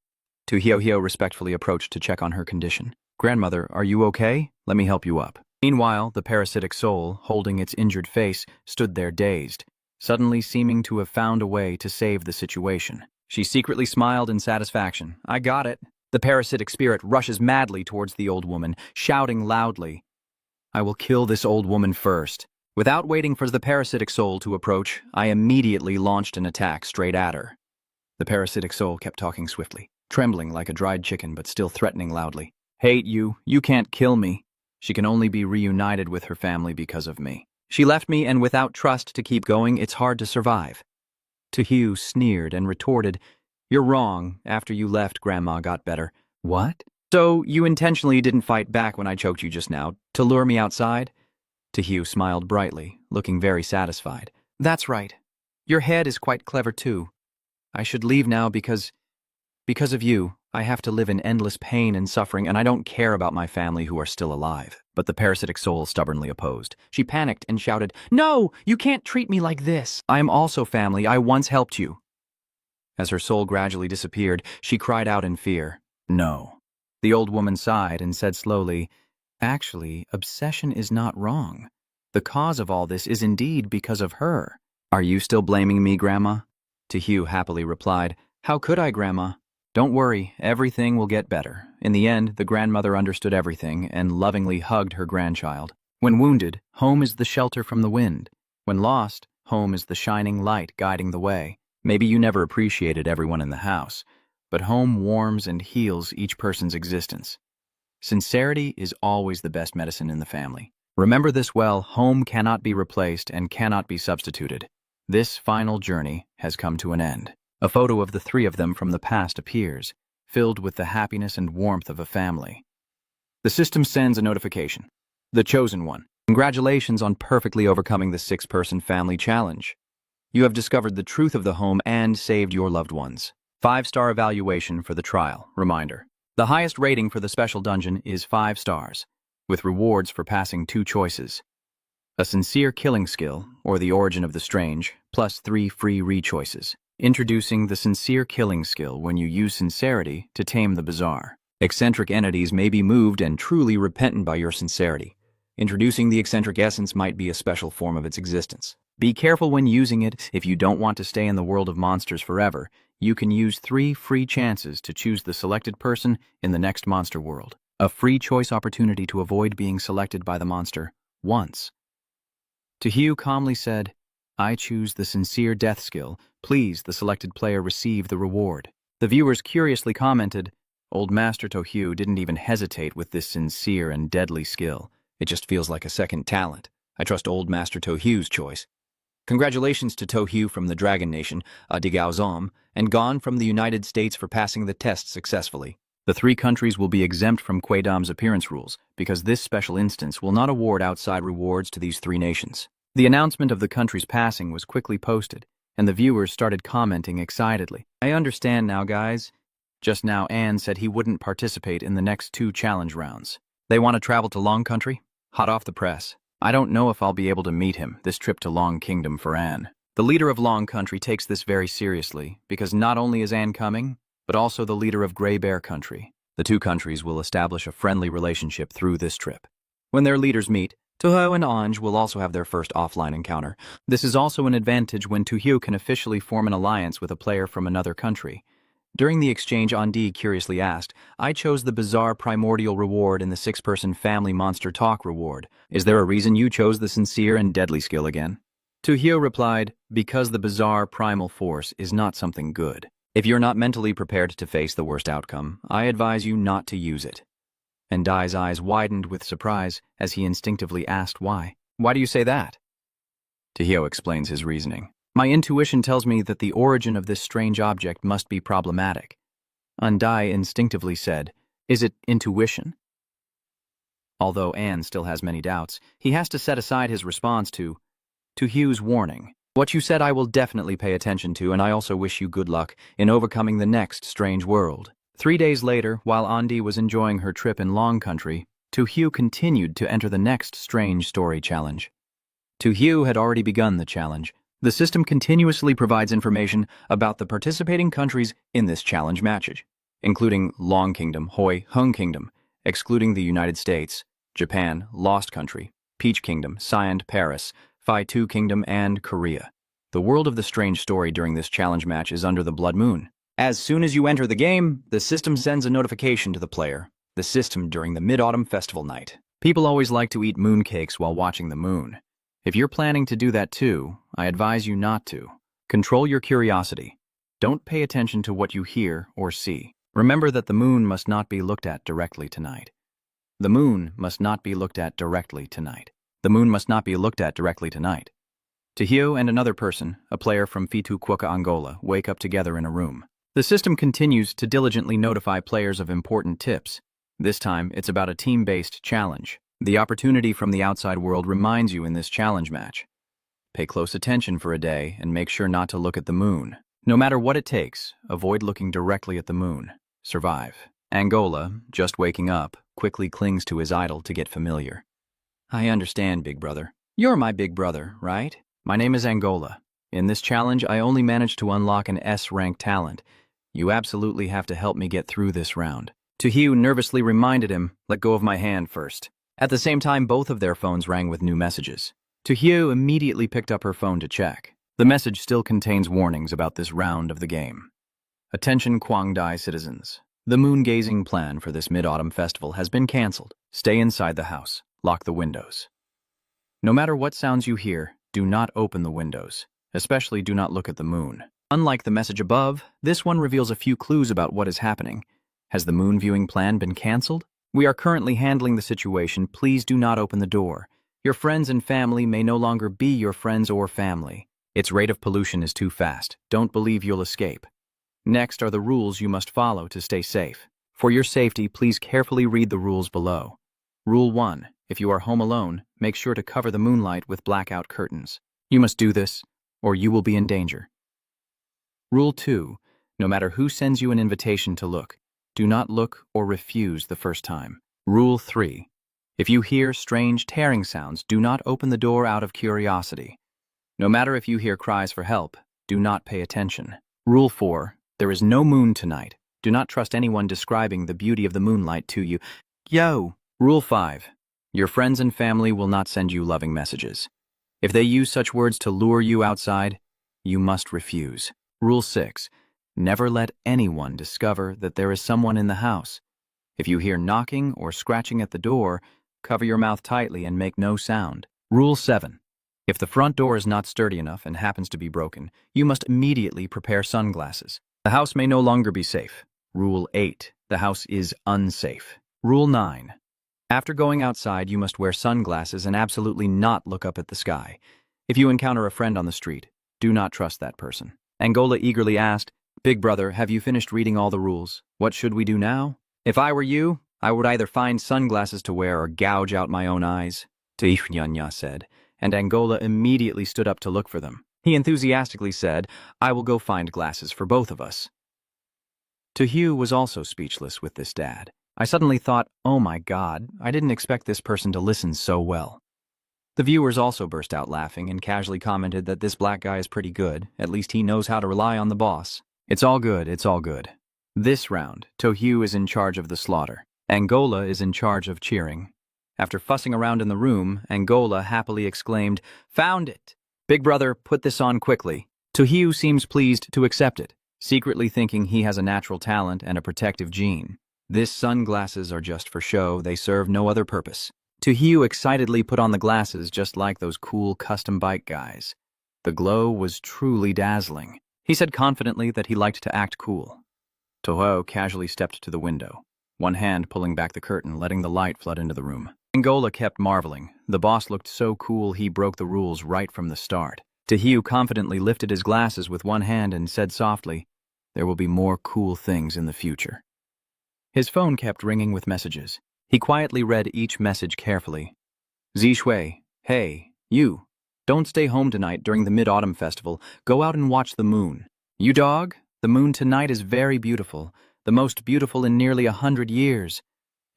Tojo respectfully approached to check on her condition. Grandmother, are you okay? Let me help you up. Meanwhile, the parasitic soul, holding its injured face, stood there dazed, suddenly seeming to have found a way to save the situation. She secretly smiled in satisfaction. I got it. The parasitic spirit rushes madly towards the old woman, shouting loudly, I will kill this old woman first. Without waiting for the parasitic soul to approach, I immediately launched an attack straight at her. The parasitic soul kept talking swiftly, trembling like a dried chicken but still threatening loudly. Hate you. You can't kill me. She can only be reunited with her family because of me. She left me, and without trust to keep going, it's hard to survive. Tojo sneered and retorted, "You're wrong. After you left, Grandma got better." What? "So you intentionally didn't fight back when I choked you just now, to lure me outside?" Tojo smiled brightly, looking very satisfied. "That's right. Your head is quite clever too. I should leave now because of you. I have to live in endless pain and suffering, and I don't care about my family who are still alive." But the parasitic soul stubbornly opposed. She panicked and shouted, "No, you can't treat me like this. I am also family. I once helped you." As her soul gradually disappeared, she cried out in fear, "No." The old woman sighed and said slowly, "Actually, obsession is not wrong. The cause of all this is indeed because of her." "Are you still blaming me, Grandma?" Tojo happily replied, "How could I, Grandma? Don't worry, everything will get better." In the end, the grandmother understood everything and lovingly hugged her grandchild. When wounded, home is the shelter from the wind. When lost, home is the shining light guiding the way. Maybe you never appreciated everyone in the house, but home warms and heals each person's existence. Sincerity is always the best medicine in the family. Remember this well: home cannot be replaced and cannot be substituted. This final journey has come to an end. A photo of the three of them from the past appears, filled with the happiness and warmth of a family. The system sends a notification. The chosen one. Congratulations on perfectly overcoming the 6-person family challenge. You have discovered the truth of the home and saved your loved ones. 5-star evaluation for the trial. Reminder: the highest rating for the special dungeon is 5 stars, with rewards for passing 2 choices. A sincere killing skill, or the origin of the strange, plus 3 free re-choices. Introducing the sincere killing skill when you use sincerity to tame the bizarre. Eccentric entities may be moved and truly repentant by your sincerity. Introducing the eccentric essence might be a special form of its existence. Be careful when using it. If you don't want to stay in the world of monsters forever, you can use 3 free chances to choose the selected person in the next monster world. A free choice opportunity to avoid being selected by the monster once. Tojo calmly said, "I choose the sincere death skill. Please, the selected player receive the reward." The viewers curiously commented, "Old Master Tojo didn't even hesitate with this sincere and deadly skill. It just feels like a second talent. I trust Old Master Tohu's choice." Congratulations to Tojo from the Dragon Nation, Adigaozom, and Gon from the United States for passing the test successfully. The 3 countries will be exempt from Quaidam's appearance rules, because this special instance will not award outside rewards to these 3 nations. The announcement of the country's passing was quickly posted, and the viewers started commenting excitedly. "I understand now, guys. Just now Anne said he wouldn't participate in the next 2 challenge rounds. They want to travel to Long Country? Hot off the press. I don't know if I'll be able to meet him, this trip to Long Kingdom for Anne." The leader of Long Country takes this very seriously, because not only is Anne coming, but also the leader of Grey Bear Country. The 2 countries will establish a friendly relationship through this trip. When their leaders meet, Tojo and Ange will also have their first offline encounter. This is also an advantage when Tojo can officially form an alliance with a player from another country. During the exchange, Andi curiously asked, "I chose the bizarre primordial reward in the 6-person family monster talk reward. Is there a reason you chose the sincere and deadly skill again?" Tojo replied, "Because the bizarre primal force is not something good. If you're not mentally prepared to face the worst outcome, I advise you not to use it." And Dai's eyes widened with surprise as he instinctively asked why. "Why do you say that?" Tojo explains his reasoning. "My intuition tells me that the origin of this strange object must be problematic." Dai instinctively said, "Is it intuition?" Although Anne still has many doubts, he has to set aside his response to Hugh's warning. "What you said I will definitely pay attention to, and I also wish you good luck in overcoming the next strange world." 3 days later, while Andi was enjoying her trip in Long Country, Tojo continued to enter the next strange story challenge. Tojo had already begun the challenge. The system continuously provides information about the participating countries in this challenge match, including Long Kingdom, Hoi, Hung Kingdom, excluding the United States, Japan, Lost Country, Peach Kingdom, Siand, Paris, Phi 2 Kingdom, and Korea. The world of the strange story during this challenge match is under the Blood Moon. As soon as you enter the game, the system sends a notification to the player. The system during the Mid-Autumn Festival night. People always like to eat mooncakes while watching the moon. If you're planning to do that too, I advise you not to. Control your curiosity. Don't pay attention to what you hear or see. Remember that the moon must not be looked at directly tonight. The moon must not be looked at directly tonight. The moon must not be looked at directly tonight. Tojo and another person, a player from Fituqueca, Angola, wake up together in a room. The system continues to diligently notify players of important tips. This time, it's about a team-based challenge. The opportunity from the outside world reminds you in this challenge match. Pay close attention for a day and make sure not to look at the moon. No matter what it takes, avoid looking directly at the moon. Survive. Angola, just waking up, quickly clings to his idol to get familiar. I understand, big brother. You're my big brother, right? My name is Angola. In this challenge, I only managed to unlock an S-rank talent. You absolutely have to help me get through this round. Tojo nervously reminded him, let go of my hand first. At the same time, both of their phones rang with new messages. Tojo immediately picked up her phone to check. The message still contains warnings about this round of the game. Attention Kwangdai citizens. The moon-gazing plan for this Mid-Autumn Festival has been cancelled. Stay inside the house. Lock the windows. No matter what sounds you hear, do not open the windows. Especially do not look at the moon. Unlike the message above, this one reveals a few clues about what is happening. Has the moon viewing plan been cancelled? We are currently handling the situation. Please do not open the door. Your friends and family may no longer be your friends or family. Its rate of pollution is too fast. Don't believe you'll escape. Next are the rules you must follow to stay safe. For your safety, please carefully read the rules below. Rule 1. If you are home alone, make sure to cover the moonlight with blackout curtains. You must do this, or you will be in danger. Rule 2. No matter who sends you an invitation to look, do not look or refuse the first time. Rule 3. If you hear strange tearing sounds, do not open the door out of curiosity. No matter if you hear cries for help, do not pay attention. Rule 4. There is no moon tonight. Do not trust anyone describing the beauty of the moonlight to you. Yo! Rule 5. Your friends and family will not send you loving messages. If they use such words to lure you outside, you must refuse. Rule 6. Never let anyone discover that there is someone in the house. If you hear knocking or scratching at the door, cover your mouth tightly and make no sound. Rule 7. If the front door is not sturdy enough and happens to be broken, you must immediately prepare sunglasses. The house may no longer be safe. Rule 8. The house is unsafe. Rule 9. After going outside, you must wear sunglasses and absolutely not look up at the sky. If you encounter a friend on the street, do not trust that person. Angola eagerly asked, Big brother, have you finished reading all the rules? What should we do now? If I were you, I would either find sunglasses to wear or gouge out my own eyes, Tojo said, and Angola immediately stood up to look for them. He enthusiastically said, I will go find glasses for both of us. Tojo was also speechless with this dad. I suddenly thought, oh my God, I didn't expect this person to listen so well. The viewers also burst out laughing and casually commented that this black guy is pretty good, at least he knows how to rely on the boss. It's all good, it's all good. This round, Tojo is in charge of the slaughter. Angola is in charge of cheering. After fussing around in the room, Angola happily exclaimed, Found it! Big brother, put this on quickly. Tojo seems pleased to accept it, secretly thinking he has a natural talent and a protective gene. This sunglasses are just for show, they serve no other purpose. Tojo excitedly put on the glasses just like those cool custom bike guys. The glow was truly dazzling. He said confidently that he liked to act cool. Tojo casually stepped to the window, one hand pulling back the curtain, letting the light flood into the room. Angola kept marveling. The boss looked so cool he broke the rules right from the start. Tojo confidently lifted his glasses with one hand and said softly, There will be more cool things in the future. His phone kept ringing with messages. He quietly read each message carefully. Zishui, hey, you. Don't stay home tonight during the Mid-Autumn Festival. Go out and watch the moon. You dog? The moon tonight is very beautiful. The most beautiful in nearly 100 years.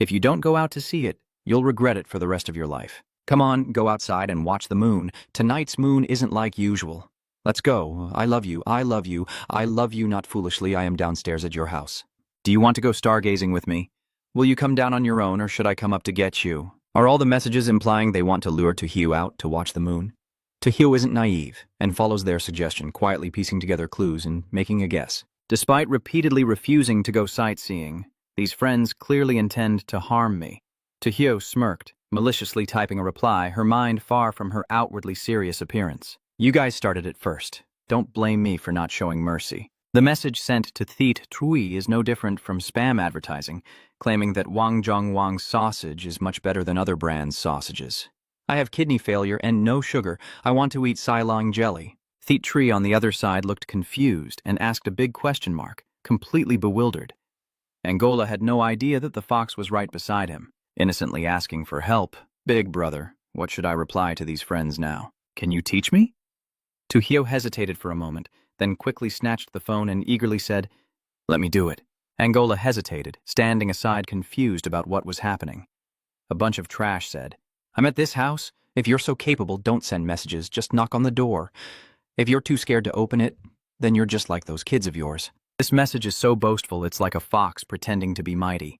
If you don't go out to see it, you'll regret it for the rest of your life. Come on, go outside and watch the moon. Tonight's moon isn't like usual. Let's go. I love you. I love you. I love you not foolishly. I am downstairs at your house. Do you want to go stargazing with me? Will you come down on your own or should I come up to get you? Are all the messages implying they want to lure Tojo out to watch the moon? Tojo isn't naive and follows their suggestion, quietly piecing together clues and making a guess. Despite repeatedly refusing to go sightseeing, these friends clearly intend to harm me. Tojo smirked, maliciously typing a reply, her mind far from her outwardly serious appearance. You guys started it first. Don't blame me for not showing mercy. The message sent to Theet Trui is no different from spam advertising, claiming that Wang Zhong Wang's sausage is much better than other brands' sausages. I have kidney failure and no sugar. I want to eat Silong jelly. Theet Tree on the other side looked confused and asked a big question mark, completely bewildered. Angola had no idea that the fox was right beside him, innocently asking for help. Big brother, what should I reply to these friends now? Can you teach me? Tojo hesitated for a moment, then quickly snatched the phone and eagerly said, "Let me do it." Angola hesitated, standing aside confused about what was happening. A bunch of trash said, I'm at this house. If you're so capable, don't send messages, just knock on the door. If you're too scared to open it, then you're just like those kids of yours. This message is so boastful it's like a fox pretending to be mighty.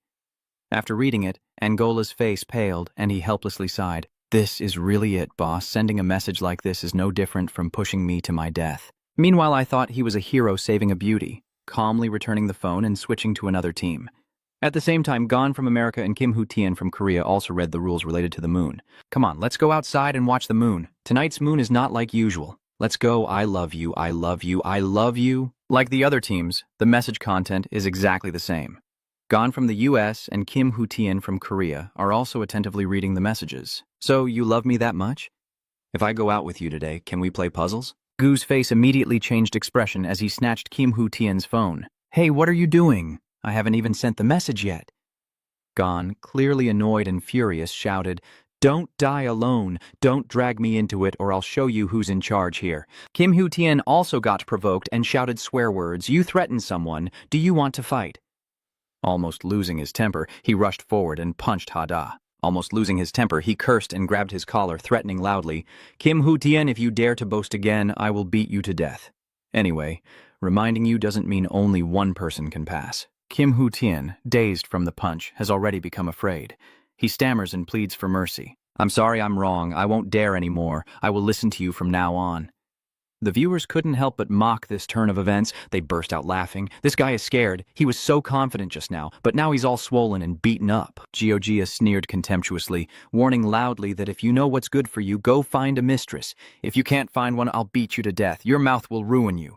After reading it, Angola's face paled and he helplessly sighed. This is really it, boss. Sending a message like this is no different from pushing me to my death. Meanwhile, I thought he was a hero saving a beauty, calmly returning the phone and switching to another team. At the same time, Gon from America and Kim Hoo-tien from Korea also read the rules related to the moon. Come on, let's go outside and watch the moon. Tonight's moon is not like usual. Let's go. I love you. I love you. I love you. Like the other teams, the message content is exactly the same. Gon from the US and Kim Hoo-tien from Korea are also attentively reading the messages. So, you love me that much? If I go out with you today, can we play puzzles? Goo's face immediately changed expression as he snatched Kim Hoo-tien's phone. Hey, what are you doing? I haven't even sent the message yet. Gon, clearly annoyed and furious, shouted, Don't die alone. Don't drag me into it or I'll show you who's in charge here. Kim Hoo-tien also got provoked and shouted swear words. You threatened someone. Do you want to fight? Almost losing his temper, he rushed forward and punched Hada. Almost losing his temper, he cursed and grabbed his collar, threatening loudly, Kim Hoo-tien, if you dare to boast again, I will beat you to death. Anyway, reminding you doesn't mean only one person can pass. Kim Hoo-tien, dazed from the punch, has already become afraid. He stammers and pleads for mercy. I'm sorry, I'm wrong. I won't dare anymore. I will listen to you from now on. The viewers couldn't help but mock this turn of events. They burst out laughing. This guy is scared. He was so confident just now, but now he's all swollen and beaten up. Georgia sneered contemptuously, warning loudly that if you know what's good for you, go find a mistress. If you can't find one, I'll beat you to death. Your mouth will ruin you.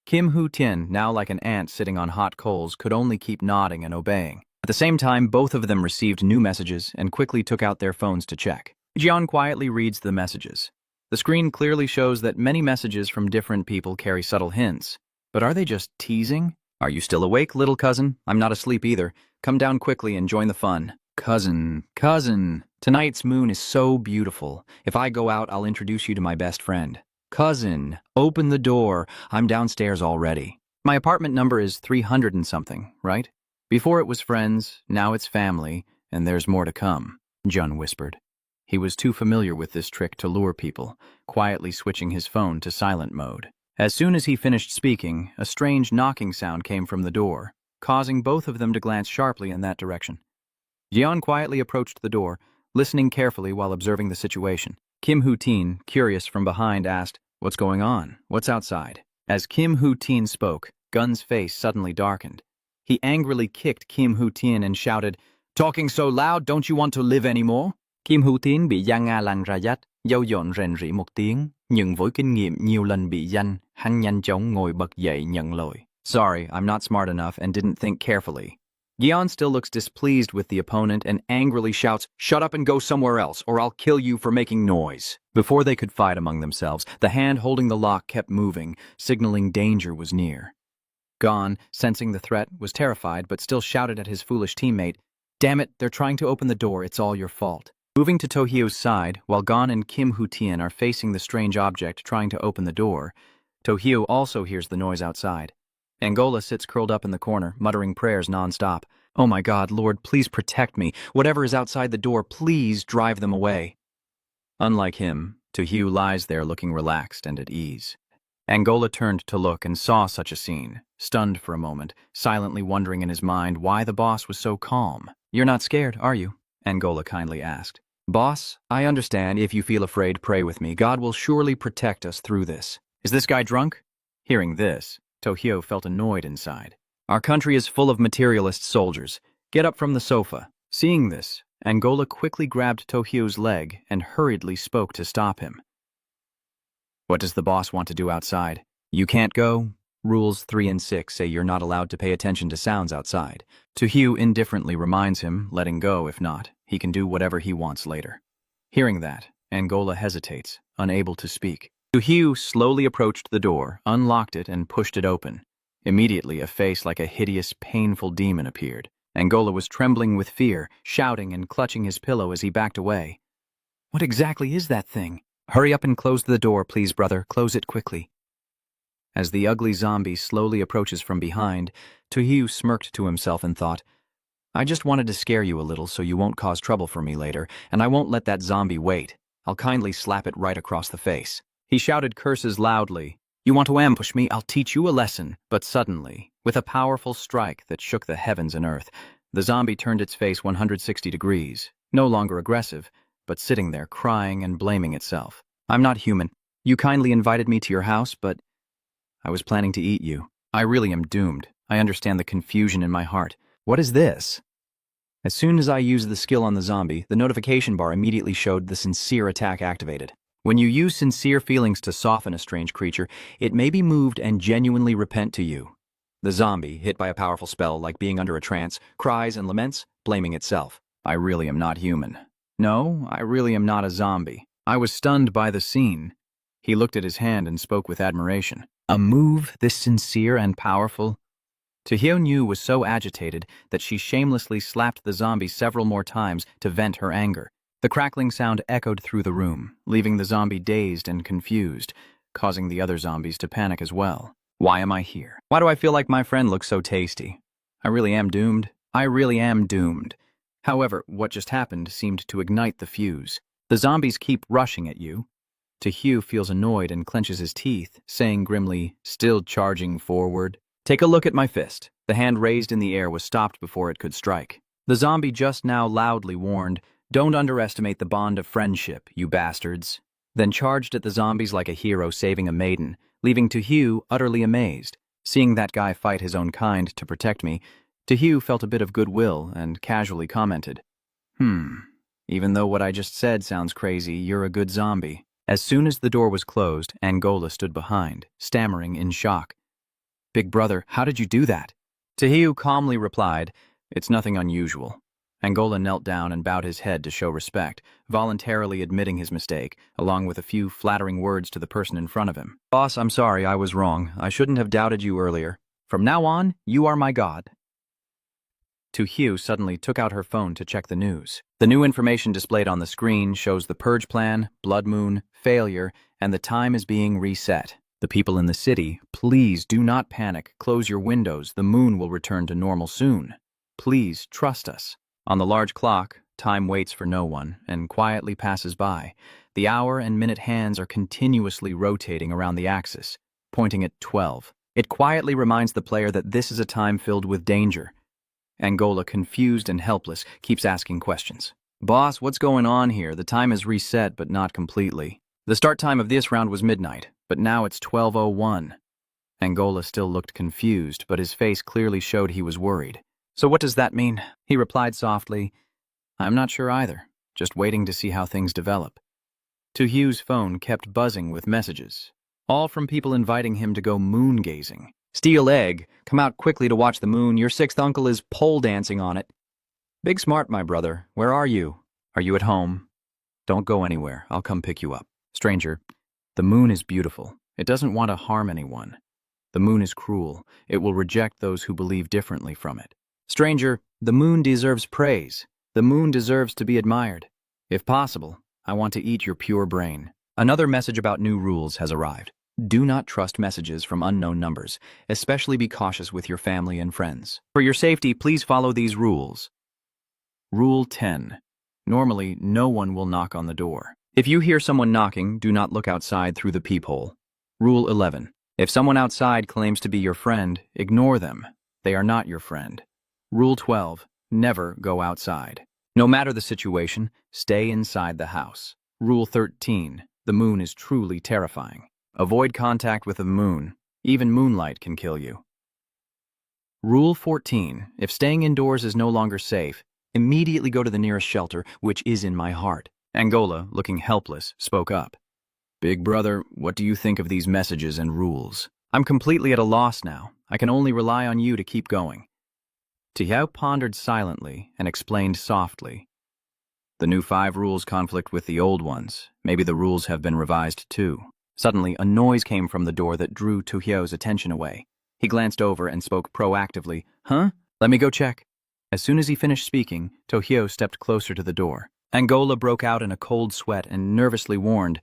Kim Hoo-tien, now like an ant sitting on hot coals, could only keep nodding and obeying. At the same time, both of them received new messages and quickly took out their phones to check. Jian quietly reads the messages. The screen clearly shows that many messages from different people carry subtle hints. But are they just teasing? Are you still awake, little cousin? I'm not asleep either. Come down quickly and join the fun. Cousin. Tonight's moon is so beautiful. If I go out, I'll introduce you to my best friend. Cousin, open the door. I'm downstairs already. My apartment number is 300 and something, right? Before it was friends, now it's family, and there's more to come, Jun whispered. He was too familiar with this trick to lure people, quietly switching his phone to silent mode. As soon as he finished speaking, a strange knocking sound came from the door, causing both of them to glance sharply in that direction. Jian quietly approached the door, listening carefully while observing the situation. Kim Hoo-tien, curious from behind, asked, What's going on? What's outside? As Kim Hoo-tien spoke, Gun's face suddenly darkened. He angrily kicked Kim Hoo-tien and shouted, Talking so loud, don't you want to live anymore? Kim Hoo-tien bị Giang Nga lăng ra dách, dâu dọn rền rĩ một tiếng, nhưng với kinh nghiệm nhiều lần bị danh, hắn nhanh chóng ngồi bật dậy nhận lỗi. Sorry, I'm not smart enough and didn't think carefully. Gian still looks displeased with the opponent and angrily shouts, Shut up and go somewhere else, or I'll kill you for making noise. Before they could fight among themselves, the hand holding the lock kept moving, signaling danger was near. Gon, sensing the threat, was terrified but still shouted at his foolish teammate, Damn it, they're trying to open the door, it's all your fault. Moving to Tohyo's side, while Gon and Kim Hoo-tien are facing the strange object trying to open the door, Tohyo also hears the noise outside. Angola sits curled up in the corner, muttering prayers non-stop. Oh my God, Lord, please protect me. Whatever is outside the door, please drive them away. Unlike him, Tohyo lies there looking relaxed and at ease. Angola turned to look and saw such a scene, stunned for a moment, silently wondering in his mind why the boss was so calm. You're not scared, are you? Angola kindly asked. Boss, I understand. If you feel afraid, pray with me. God will surely protect us through this. Is this guy drunk? Hearing this, Tohyo felt annoyed inside. Our country is full of materialist soldiers. Get up from the sofa. Seeing this, Angola quickly grabbed Tohyo's leg and hurriedly spoke to stop him. What does the boss want to do outside? You can't go? Rules 3 and 6 say you're not allowed to pay attention to sounds outside. Tohyo indifferently reminds him, letting go if not. He can do whatever he wants later. Hearing that, Angola hesitates, unable to speak. Hugh slowly approached the door, unlocked it, and pushed it open. Immediately, a face like a hideous, painful demon appeared. Angola was trembling with fear, shouting and clutching his pillow as he backed away. What exactly is that thing? Hurry up and close the door, please, brother. Close it quickly. As the ugly zombie slowly approaches from behind, Tojo smirked to himself and thought, I just wanted to scare you a little so you won't cause trouble for me later, and I won't let that zombie wait. I'll kindly slap it right across the face. He shouted curses loudly. You want to ambush me? I'll teach you a lesson. But suddenly, with a powerful strike that shook the heavens and earth, the zombie turned its face 160 degrees, no longer aggressive, but sitting there crying and blaming itself. I'm not human. You kindly invited me to your house, but I was planning to eat you. I really am doomed. I understand the confusion in my heart. What is this? As soon as I used the skill on the zombie, the notification bar immediately showed the sincere attack activated. When you use sincere feelings to soften a strange creature, it may be moved and genuinely repent to you. The zombie, hit by a powerful spell like being under a trance, cries and laments, blaming itself. I really am not human. No, I really am not a zombie. I was stunned by the scene. He looked at his hand and spoke with admiration. A move this sincere and powerful? Tojo was so agitated that she shamelessly slapped the zombie several more times to vent her anger. The crackling sound echoed through the room, leaving the zombie dazed and confused, causing the other zombies to panic as well. Why am I here? Why do I feel like my friend looks so tasty? I really am doomed. I really am doomed. However, what just happened seemed to ignite the fuse. The zombies keep rushing at you. Tojo feels annoyed and clenches his teeth, saying grimly, still charging forward. Take a look at my fist. The hand raised in the air was stopped before it could strike. The zombie just now loudly warned, don't underestimate the bond of friendship, you bastards. Then charged at the zombies like a hero saving a maiden, leaving Tojo utterly amazed. Seeing that guy fight his own kind to protect me, Tojo felt a bit of goodwill and casually commented, even though what I just said sounds crazy, you're a good zombie. As soon as the door was closed, Angola stood behind, stammering in shock. Big brother, how did you do that? Tojo calmly replied, it's nothing unusual. Angola knelt down and bowed his head to show respect, voluntarily admitting his mistake, along with a few flattering words to the person in front of him. Boss, I'm sorry, I was wrong. I shouldn't have doubted you earlier. From now on, you are my god. Tojo suddenly took out her phone to check the news. The new information displayed on the screen shows the purge plan, blood moon, failure, and the time is being reset. The people in the city, please do not panic. Close your windows. The moon will return to normal soon. Please trust us. On the large clock, time waits for no one and quietly passes by. The hour and minute hands are continuously rotating around the axis, pointing at 12. It quietly reminds the player that this is a time filled with danger. Angola, confused and helpless, keeps asking questions. Boss, what's going on here? The time is reset, but not completely. The start time of this round was midnight, but now it's 12:01. Angola still looked confused, but his face clearly showed he was worried. So what does that mean? He replied softly, I'm not sure either, just waiting to see how things develop. Tojo's phone kept buzzing with messages, all from people inviting him to go moon gazing. Steel egg, come out quickly to watch the moon. Your sixth uncle is pole dancing on it. Big smart, my brother. Where are you? Are you at home? Don't go anywhere. I'll come pick you up. Stranger, the moon is beautiful. It doesn't want to harm anyone. The moon is cruel. It will reject those who believe differently from it. Stranger, the moon deserves praise. The moon deserves to be admired. If possible, I want to eat your pure brain. Another message about new rules has arrived. Do not trust messages from unknown numbers, especially be cautious with your family and friends. For your safety, please follow these rules. Rule 10. Normally, no one will knock on the door. If you hear someone knocking, do not look outside through the peephole. Rule 11. If someone outside claims to be your friend, ignore them. They are not your friend. Rule 12. Never go outside. No matter the situation, stay inside the house. Rule 13. The moon is truly terrifying. Avoid contact with the moon. Even moonlight can kill you. Rule 14. If staying indoors is no longer safe, immediately go to the nearest shelter, which is in my heart. Angola, looking helpless, spoke up. Big brother, what do you think of these messages and rules? I'm completely at a loss now. I can only rely on you to keep going. Tojo pondered silently and explained softly. The new 5 rules conflict with the old ones. Maybe the rules have been revised too. Suddenly, a noise came from the door that drew Tohyo's attention away. He glanced over and spoke proactively. Huh? Let me go check. As soon as he finished speaking, Tohyo stepped closer to the door. Angola broke out in a cold sweat and nervously warned,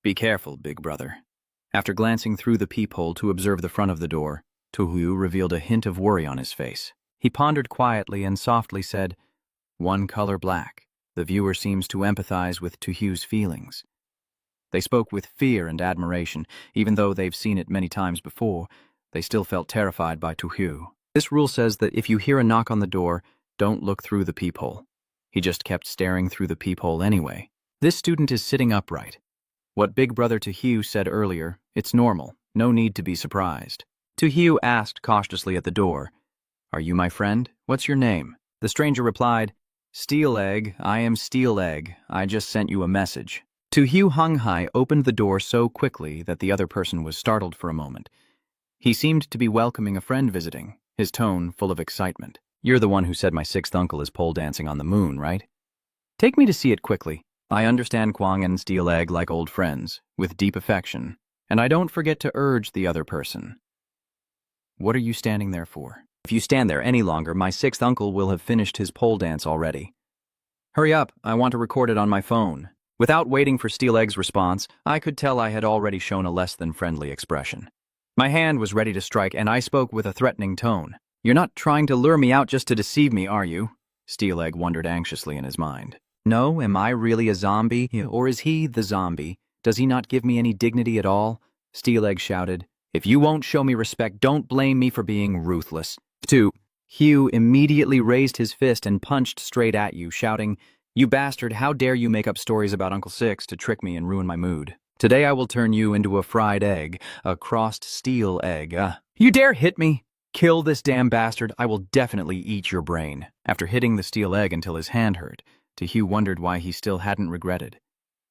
Be careful, big brother. After glancing through the peephole to observe the front of the door, Tohyo revealed a hint of worry on his face. He pondered quietly and softly said, One color black. The viewer seems to empathize with Tohyo's feelings. They spoke with fear and admiration. Even though they've seen it many times before, they still felt terrified by Tohyo. This rule says that if you hear a knock on the door, don't look through the peephole. He just kept staring through the peephole anyway. This student is sitting upright. What Big Brother Tohyo said earlier, it's normal. No need to be surprised. Tohyo asked cautiously at the door, Are you my friend? What's your name? The stranger replied, Steel Egg, I am Steel Egg. I just sent you a message. Tohyo Hunghai opened the door so quickly that the other person was startled for a moment. He seemed to be welcoming a friend visiting, his tone full of excitement. You're the one who said my 6th uncle is pole dancing on the moon, right? Take me to see it quickly. I understand Kwang and Steel Egg like old friends, with deep affection, and I don't forget to urge the other person. What are you standing there for? If you stand there any longer, my 6th uncle will have finished his pole dance already. Hurry up, I want to record it on my phone. Without waiting for Steel Egg's response, I could tell I had already shown a less than friendly expression. My hand was ready to strike, and I spoke with a threatening tone. You're not trying to lure me out just to deceive me, are you? Steel Egg wondered anxiously in his mind. No, am I really a zombie, or is he the zombie? Does he not give me any dignity at all? Steel Egg shouted. If you won't show me respect, don't blame me for being ruthless. 2. Hugh immediately raised his fist and punched straight at you, shouting, You bastard, how dare you make up stories about Uncle Six to trick me and ruin my mood? Today I will turn you into a fried egg, a crossed steel egg. You dare hit me? Kill this damn bastard, I will definitely eat your brain. After hitting the steel egg until his hand hurt, Tohyo wondered why he still hadn't regretted.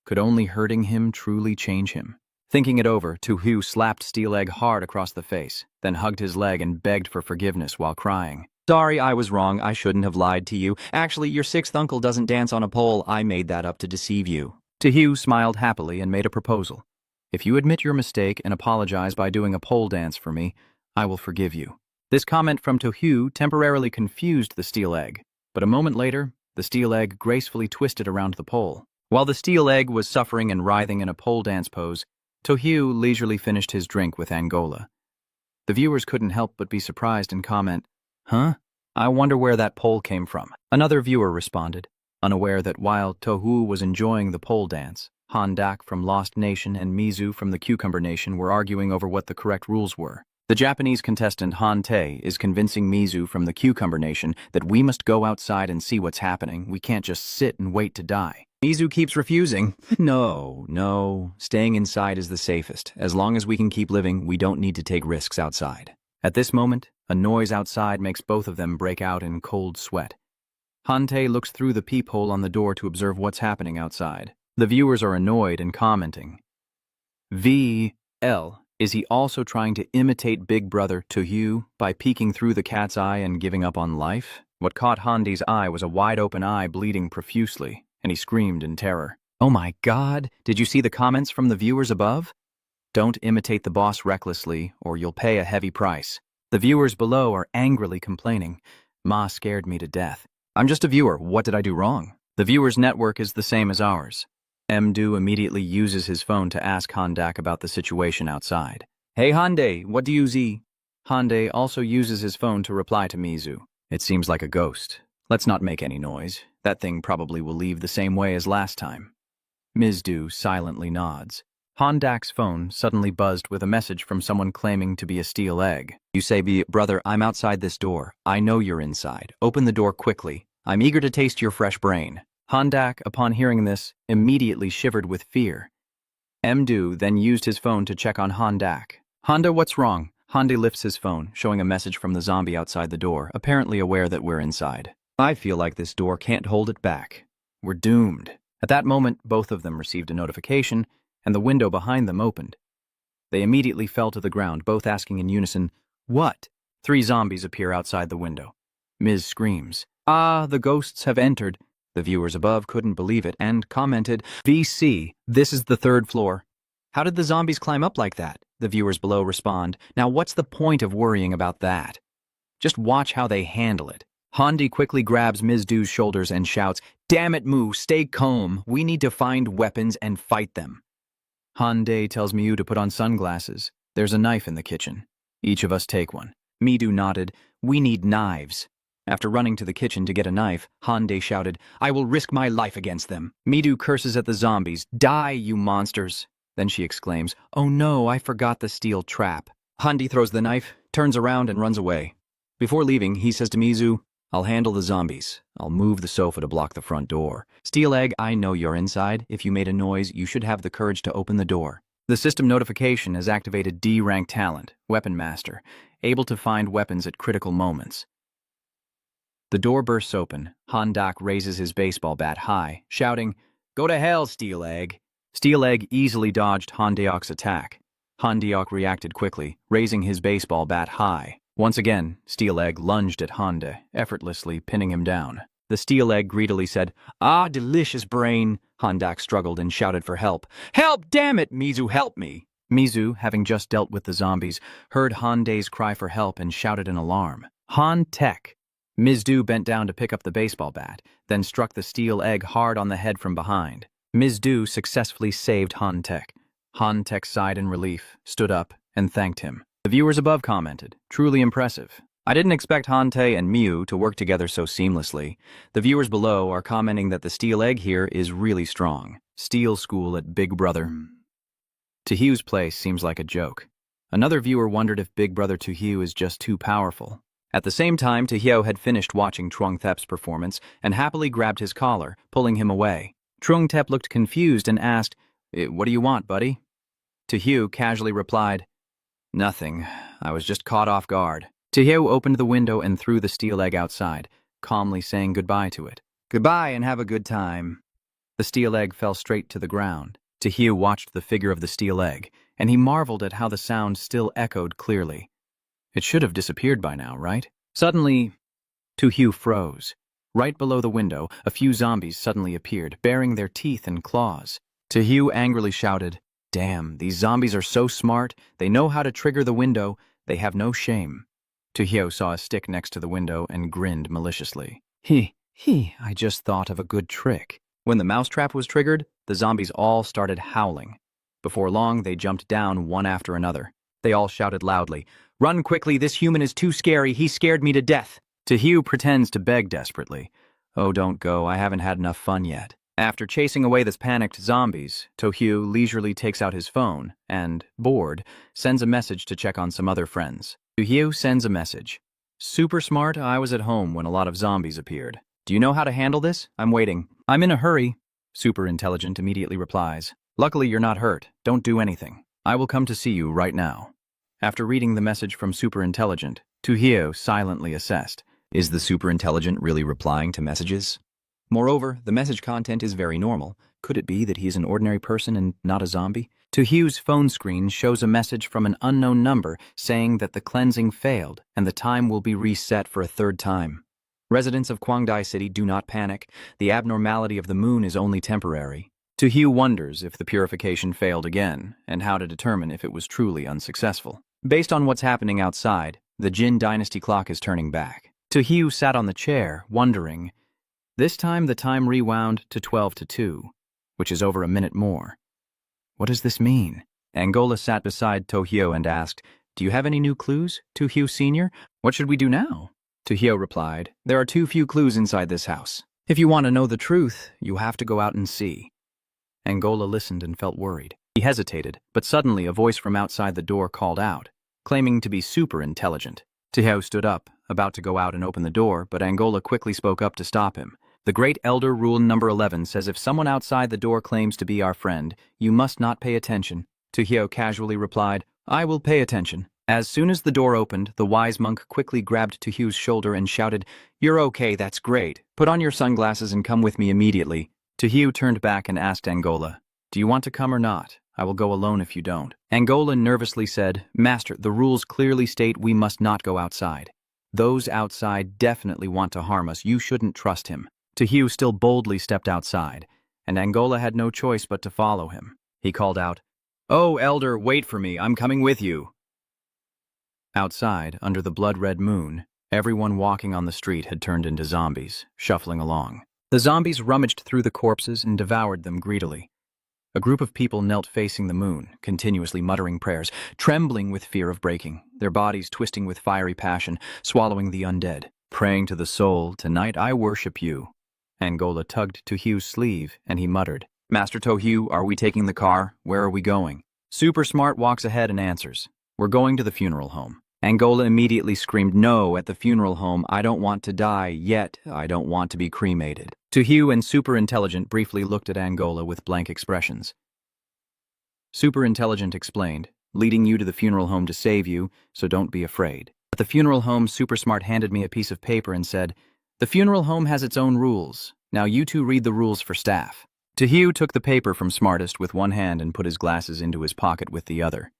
Could only hurting him truly change him? Thinking it over, Tohyo slapped Steel Egg hard across the face, then hugged his leg and begged for forgiveness while crying. Sorry, I was wrong. I shouldn't have lied to you. Actually, your 6th uncle doesn't dance on a pole. I made that up to deceive you. Tohyo smiled happily and made a proposal. If you admit your mistake and apologize by doing a pole dance for me, I will forgive you. This comment from Tohyo temporarily confused the Steel Egg, but a moment later, the Steel Egg gracefully twisted around the pole. While the Steel Egg was suffering and writhing in a pole dance pose, Tohyo leisurely finished his drink with Angola. The viewers couldn't help but be surprised and comment, Huh? I wonder where that pole came from. Another viewer responded, unaware that while Tohyo was enjoying the pole dance, Handak from Lost Nation and Mizu from the Cucumber Nation were arguing over what the correct rules were. The Japanese contestant Han Tae is convincing Mizu from the Cucumber Nation that we must go outside and see what's happening. We can't just sit and wait to die. Mizu keeps refusing. No, staying inside is the safest. As long as we can keep living, we don't need to take risks outside. At this moment, a noise outside makes both of them break out in cold sweat. Han Tae looks through the peephole on the door to observe what's happening outside. The viewers are annoyed and commenting. VL. Is he also trying to imitate Big Brother Tohyo by peeking through the cat's eye and giving up on life? What caught Handi's eye was a wide-open eye bleeding profusely, and he screamed in terror. Oh my God, did you see the comments from the viewers above? Don't imitate the boss recklessly, or you'll pay a heavy price. The viewers below are angrily complaining. Ma scared me to death. I'm just a viewer, what did I do wrong? The viewers' network is the same as ours. Mdu immediately uses his phone to ask Handak about the situation outside. Hey Hande, what do you see? Hande also uses his phone to reply to Mizu. It seems like a ghost. Let's not make any noise. That thing probably will leave the same way as last time. Mizdu silently nods. Handak's phone suddenly buzzed with a message from someone claiming to be a Steel Egg. You say, brother, I'm outside this door. I know you're inside. Open the door quickly. I'm eager to taste your fresh brain. Handak, upon hearing this, immediately shivered with fear. Mdu then used his phone to check on Handak. Honda, what's wrong? Hande lifts his phone, showing a message from the zombie outside the door, apparently aware that we're inside. I feel like this door can't hold it back. We're doomed. At that moment, both of them received a notification, and the window behind them opened. They immediately fell to the ground, both asking in unison, What? 3 zombies appear outside the window. Ms. screams, Ah, the ghosts have entered. The viewers above couldn't believe it and commented, "VC, this is the third floor." "How did the zombies climb up like that?" The viewers below respond, "Now what's the point of worrying about that? Just watch how they handle it." Hondi quickly grabs Ms. Do's shoulders and shouts, "Damn it, Moo, stay calm. We need to find weapons and fight them." Hande tells Miu to put on sunglasses. There's a knife in the kitchen. Each of us take one. Midu nodded, "We need knives." After running to the kitchen to get a knife, Hande shouted, "I will risk my life against them." Midu curses at the zombies, "Die, you monsters." Then she exclaims, "Oh no, I forgot the steel trap." Hande throws the knife, turns around and runs away. Before leaving, he says to Mizu, "I'll handle the zombies. I'll move the sofa to block the front door. Steel Egg, I know you're inside. If you made a noise, you should have the courage to open the door." The system notification has activated D-rank talent, Weapon Master, able to find weapons at critical moments. The door bursts open. Hondak raises his baseball bat high, shouting, "Go to hell, Steel Egg." Steel Egg easily dodged Hondeok's attack. Hondeok reacted quickly, raising his baseball bat high. Once again, Steel Egg lunged at Honda, effortlessly pinning him down. The Steel Egg greedily said, "Ah, delicious brain." Hondak struggled and shouted for help. "Help, damn it, Mizu, help me." Mizu, having just dealt with the zombies, heard Honde's cry for help and shouted in alarm. "Han Tech!" Ms. Du bent down to pick up the baseball bat, then struck the Steel Egg hard on the head from behind. Ms. Du successfully saved Han Tech. Han Tech sighed in relief, stood up, and thanked him. The viewers above commented, "Truly impressive." I didn't expect Hante and Miu to work together so seamlessly. The viewers below are commenting that the Steel Egg here is really strong. Steel school at Big Brother. Tuhyu's place seems like a joke. Another viewer wondered if Big Brother Tuhyu is just too powerful. At the same time, Tuhyo had finished watching Trung Thep's performance and happily grabbed his collar, pulling him away. Trung Thep looked confused and asked, "What do you want, buddy?" Tuhyu casually replied, "Nothing. I was just caught off guard." Tuhyo opened the window and threw the Steel Egg outside, calmly saying goodbye to it. "Goodbye and have a good time." The Steel Egg fell straight to the ground. Tuhyu watched the figure of the Steel Egg, and he marveled at how the sound still echoed clearly. It should have disappeared by now, right? Suddenly, Tuhyu froze. Right below the window, a few zombies suddenly appeared, baring their teeth and claws. Tuhyu angrily shouted, "Damn, these zombies are so smart. They know how to trigger the window. They have no shame." Tuhyo saw a stick next to the window and grinned maliciously. I just thought of a good trick." When the mousetrap was triggered, the zombies all started howling. Before long, they jumped down one after another. They all shouted loudly, "Run quickly, this human is too scary. He scared me to death." Tuhyu pretends to beg desperately. "Oh, don't go. I haven't had enough fun yet." After chasing away the panicked zombies, Tuhyu leisurely takes out his phone and, bored, sends a message to check on some other friends. Tuhyu sends a message. "Super smart, I was at home when a lot of zombies appeared. Do you know how to handle this? I'm waiting." "I'm in a hurry." Super Intelligent immediately replies, "Luckily you're not hurt. Don't do anything. I will come to see you right now." After reading the message from Super Intelligent, Tuhyu silently assessed. Is the Super Intelligent really replying to messages? Moreover, the message content is very normal. Could it be that he's an ordinary person and not a zombie? Tuhyu's phone screen shows a message from an unknown number saying that the cleansing failed and the time will be reset for a third time. Residents of Kwangdai City, do not panic. The abnormality of the moon is only temporary. Tuhyu wonders if the purification failed again and how to determine if it was truly unsuccessful. Based on what's happening outside, the Jin dynasty clock is turning back. Tuhyu sat on the chair, wondering. This time the time rewound to 12 to 2, which is over a minute more. What does this mean? Angola sat beside Tohyo and asked, "Do you have any new clues, Tuhyu Sr.? What should we do now?" Tohyo replied, "There are too few clues inside this house. If you want to know the truth, you have to go out and see." Angola listened and felt worried. He hesitated, but suddenly a voice from outside the door called out, claiming to be Super Intelligent. Tohyo stood up, about to go out and open the door, but Angola quickly spoke up to stop him. "The Great Elder Rule number 11 says if someone outside the door claims to be our friend, you must not pay attention." Tohyo casually replied, "I will pay attention." As soon as the door opened, the wise monk quickly grabbed Tuhyu's shoulder and shouted, "You're okay, that's great. Put on your sunglasses and come with me immediately." Tuhyu turned back and asked Angola, "Do you want to come or not? I will go alone if you don't." Angola nervously said, "Master, the rules clearly state we must not go outside. Those outside definitely want to harm us. You shouldn't trust him." Tojo still boldly stepped outside, and Angola had no choice but to follow him. He called out, "Oh, Elder, wait for me, I'm coming with you." Outside, under the blood-red moon, everyone walking on the street had turned into zombies, shuffling along. The zombies rummaged through the corpses and devoured them greedily. A group of people knelt facing the moon, continuously muttering prayers, trembling with fear of breaking, their bodies twisting with fiery passion, swallowing the undead. Praying to the soul, "Tonight I worship you." Angola tugged Tojo's sleeve, and he muttered, "Master Tojo, are we taking the car? Where are we going?" Super Smart walks ahead and answers, "We're going to the funeral home." Angola immediately screamed, "No, at the funeral home, I don't want to die, yet I don't want to be cremated." Tojo and Super Intelligent briefly looked at Angola with blank expressions. Super Intelligent explained, "Leading you to the funeral home to save you, so don't be afraid." At the funeral home, Super Smart handed me a piece of paper and said, "The funeral home has its own rules. Now you two read the rules for staff." Tojo took the paper from Smartest with one hand and put his glasses into his pocket with the other.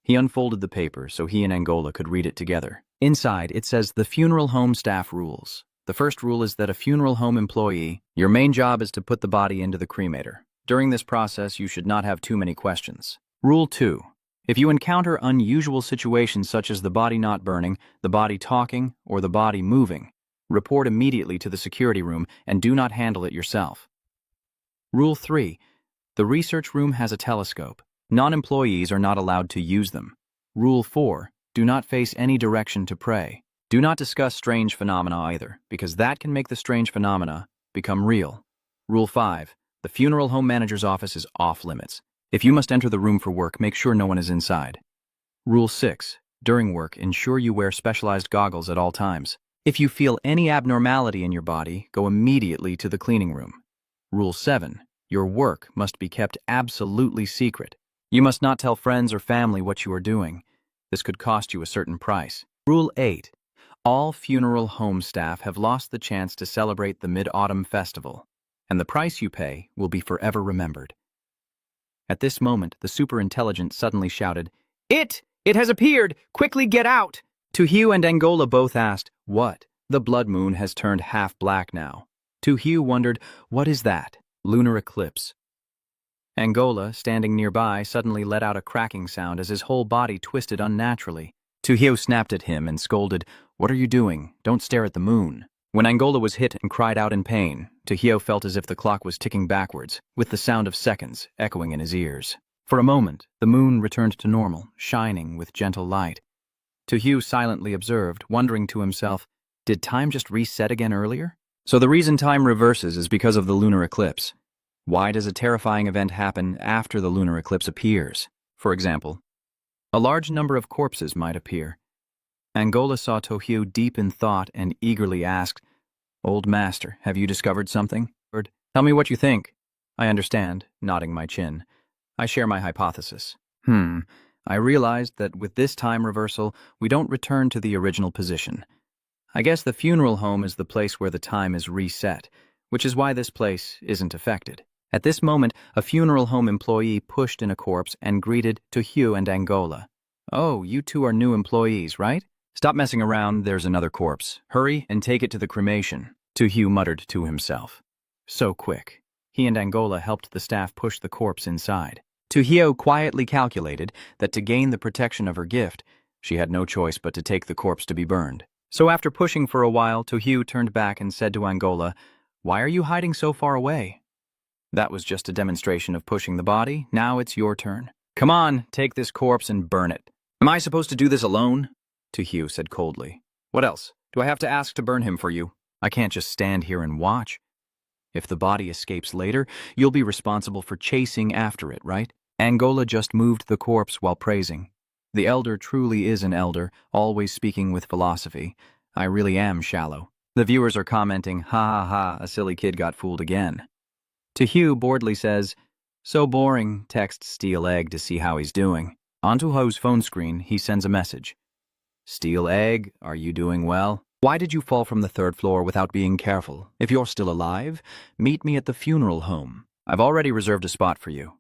He unfolded the paper so he and Angola could read it together. Inside, it says the funeral home staff rules. The first rule is that a funeral home employee, your main job is to put the body into the cremator. During this process, you should not have too many questions. Rule 2. If you encounter unusual situations such as the body not burning, the body talking, or the body moving, report immediately to the security room and do not handle it yourself. Rule 3. The research room has a telescope. Non-employees are not allowed to use them. Rule 4. Do not face any direction to pray. Do not discuss strange phenomena either, because that can make the strange phenomena become real. Rule 5. The funeral home manager's office is off limits. If you must enter the room for work, make sure no one is inside. Rule 6. During work, ensure you wear specialized goggles at all times. If you feel any abnormality in your body, go immediately to the cleaning room. Rule 7. Your work must be kept absolutely secret. You must not tell friends or family what you are doing. This could cost you a certain price. Rule 8. All funeral home staff have lost the chance to celebrate the Mid-Autumn Festival, and the price you pay will be forever remembered. At this moment, the superintelligent suddenly shouted, It has appeared! Quickly get out!" Tojo and Angola both asked, "What?" The blood moon has turned half black now. Tojo wondered, "What is that?" Lunar eclipse. Angola, standing nearby, suddenly let out a cracking sound as his whole body twisted unnaturally. Tojo snapped at him and scolded, "What are you doing? Don't stare at the moon." When Angola was hit and cried out in pain, Tojo felt as if the clock was ticking backwards, with the sound of seconds echoing in his ears. For a moment, the moon returned to normal, shining with gentle light. Tojo silently observed, wondering to himself, did time just reset again earlier? So the reason time reverses is because of the lunar eclipse. Why does a terrifying event happen after the lunar eclipse appears? For example, a large number of corpses might appear. Angola saw Tojo deep in thought and eagerly asked, "Old master, have you discovered something?" "Tell me what you think." "I understand," nodding my chin. "I share my hypothesis." I realized that with this time reversal, we don't return to the original position. I guess the funeral home is the place where the time is reset, which is why this place isn't affected. At this moment, a funeral home employee pushed in a corpse and greeted Tojo and Angola. "Oh, you two are new employees, right? Stop messing around, there's another corpse. Hurry and take it to the cremation," Tojo muttered to himself. So quick. He and Angola helped the staff push the corpse inside. Tojo quietly calculated that to gain the protection of her gift, she had no choice but to take the corpse to be burned. So after pushing for a while, Tojo turned back and said to Angola, "Why are you hiding so far away?" "That was just a demonstration of pushing the body. Now it's your turn. Come on, take this corpse and burn it." "Am I supposed to do this alone?" Tojo said coldly. "What else? Do I have to ask to burn him for you? I can't just stand here and watch. If the body escapes later, you'll be responsible for chasing after it, right?" Angola just moved the corpse while praising. The elder truly is an elder, always speaking with philosophy. I really am shallow. The viewers are commenting, "Ha ha ha, a silly kid got fooled again." Tojo boredly says, "So boring," texts Steel Egg to see how he's doing. On Tojo's phone screen, he sends a message. "Steel Egg, are you doing well? Why did you fall from the 3rd floor without being careful? If you're still alive, meet me at the funeral home. I've already reserved a spot for you."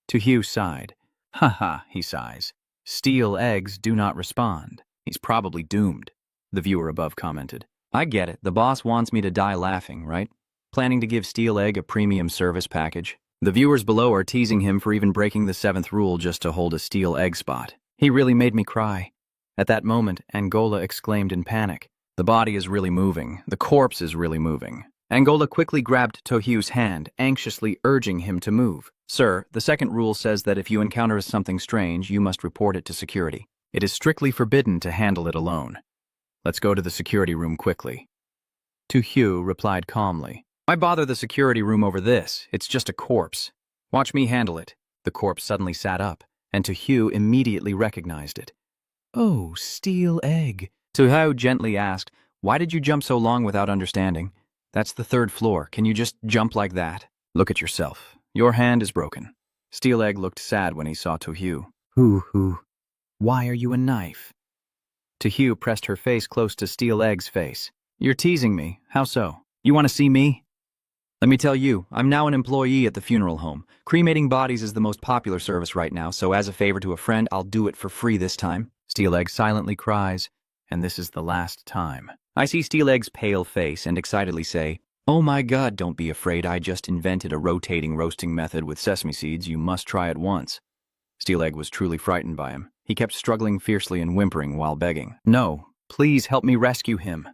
Tojo sighed. "Ha ha," he sighs. "Steel Eggs do not respond. He's probably doomed," the viewer above commented. I get it. The boss wants me to die laughing, right? Planning to give Steel Egg a premium service package. The viewers below are teasing him for even breaking the 7th rule just to hold a Steel Egg spot. He really made me cry. At that moment, Angola exclaimed in panic. The body is really moving. The corpse is really moving. Angola quickly grabbed Tohyu's hand, anxiously urging him to move. Sir, the 2nd rule says that if you encounter something strange, you must report it to security. It is strictly forbidden to handle it alone. Let's go to the security room quickly. Tohyu replied calmly. Why bother the security room over this? It's just a corpse. Watch me handle it. The corpse suddenly sat up, and Tohyu immediately recognized it. Oh, Steel Egg. Tohyu gently asked, why did you jump so long without understanding? That's the 3rd floor. Can you just jump like that? Look at yourself. Your hand is broken. Steel Egg looked sad when he saw Tohyu. Hoo. Why are you a knife? Tohyu pressed her face close to Steel Egg's face. You're teasing me. How so? You want to see me? Let me tell you, I'm now an employee at the funeral home. Cremating bodies is the most popular service right now, so as a favor to a friend, I'll do it for free this time. Steel Egg silently cries, and this is the last time. I see Steel Egg's pale face and excitedly say, oh my god, don't be afraid, I just invented a rotating roasting method with sesame seeds, you must try it once. Steel Egg was truly frightened by him. He kept struggling fiercely and whimpering while begging. No, please help me rescue him.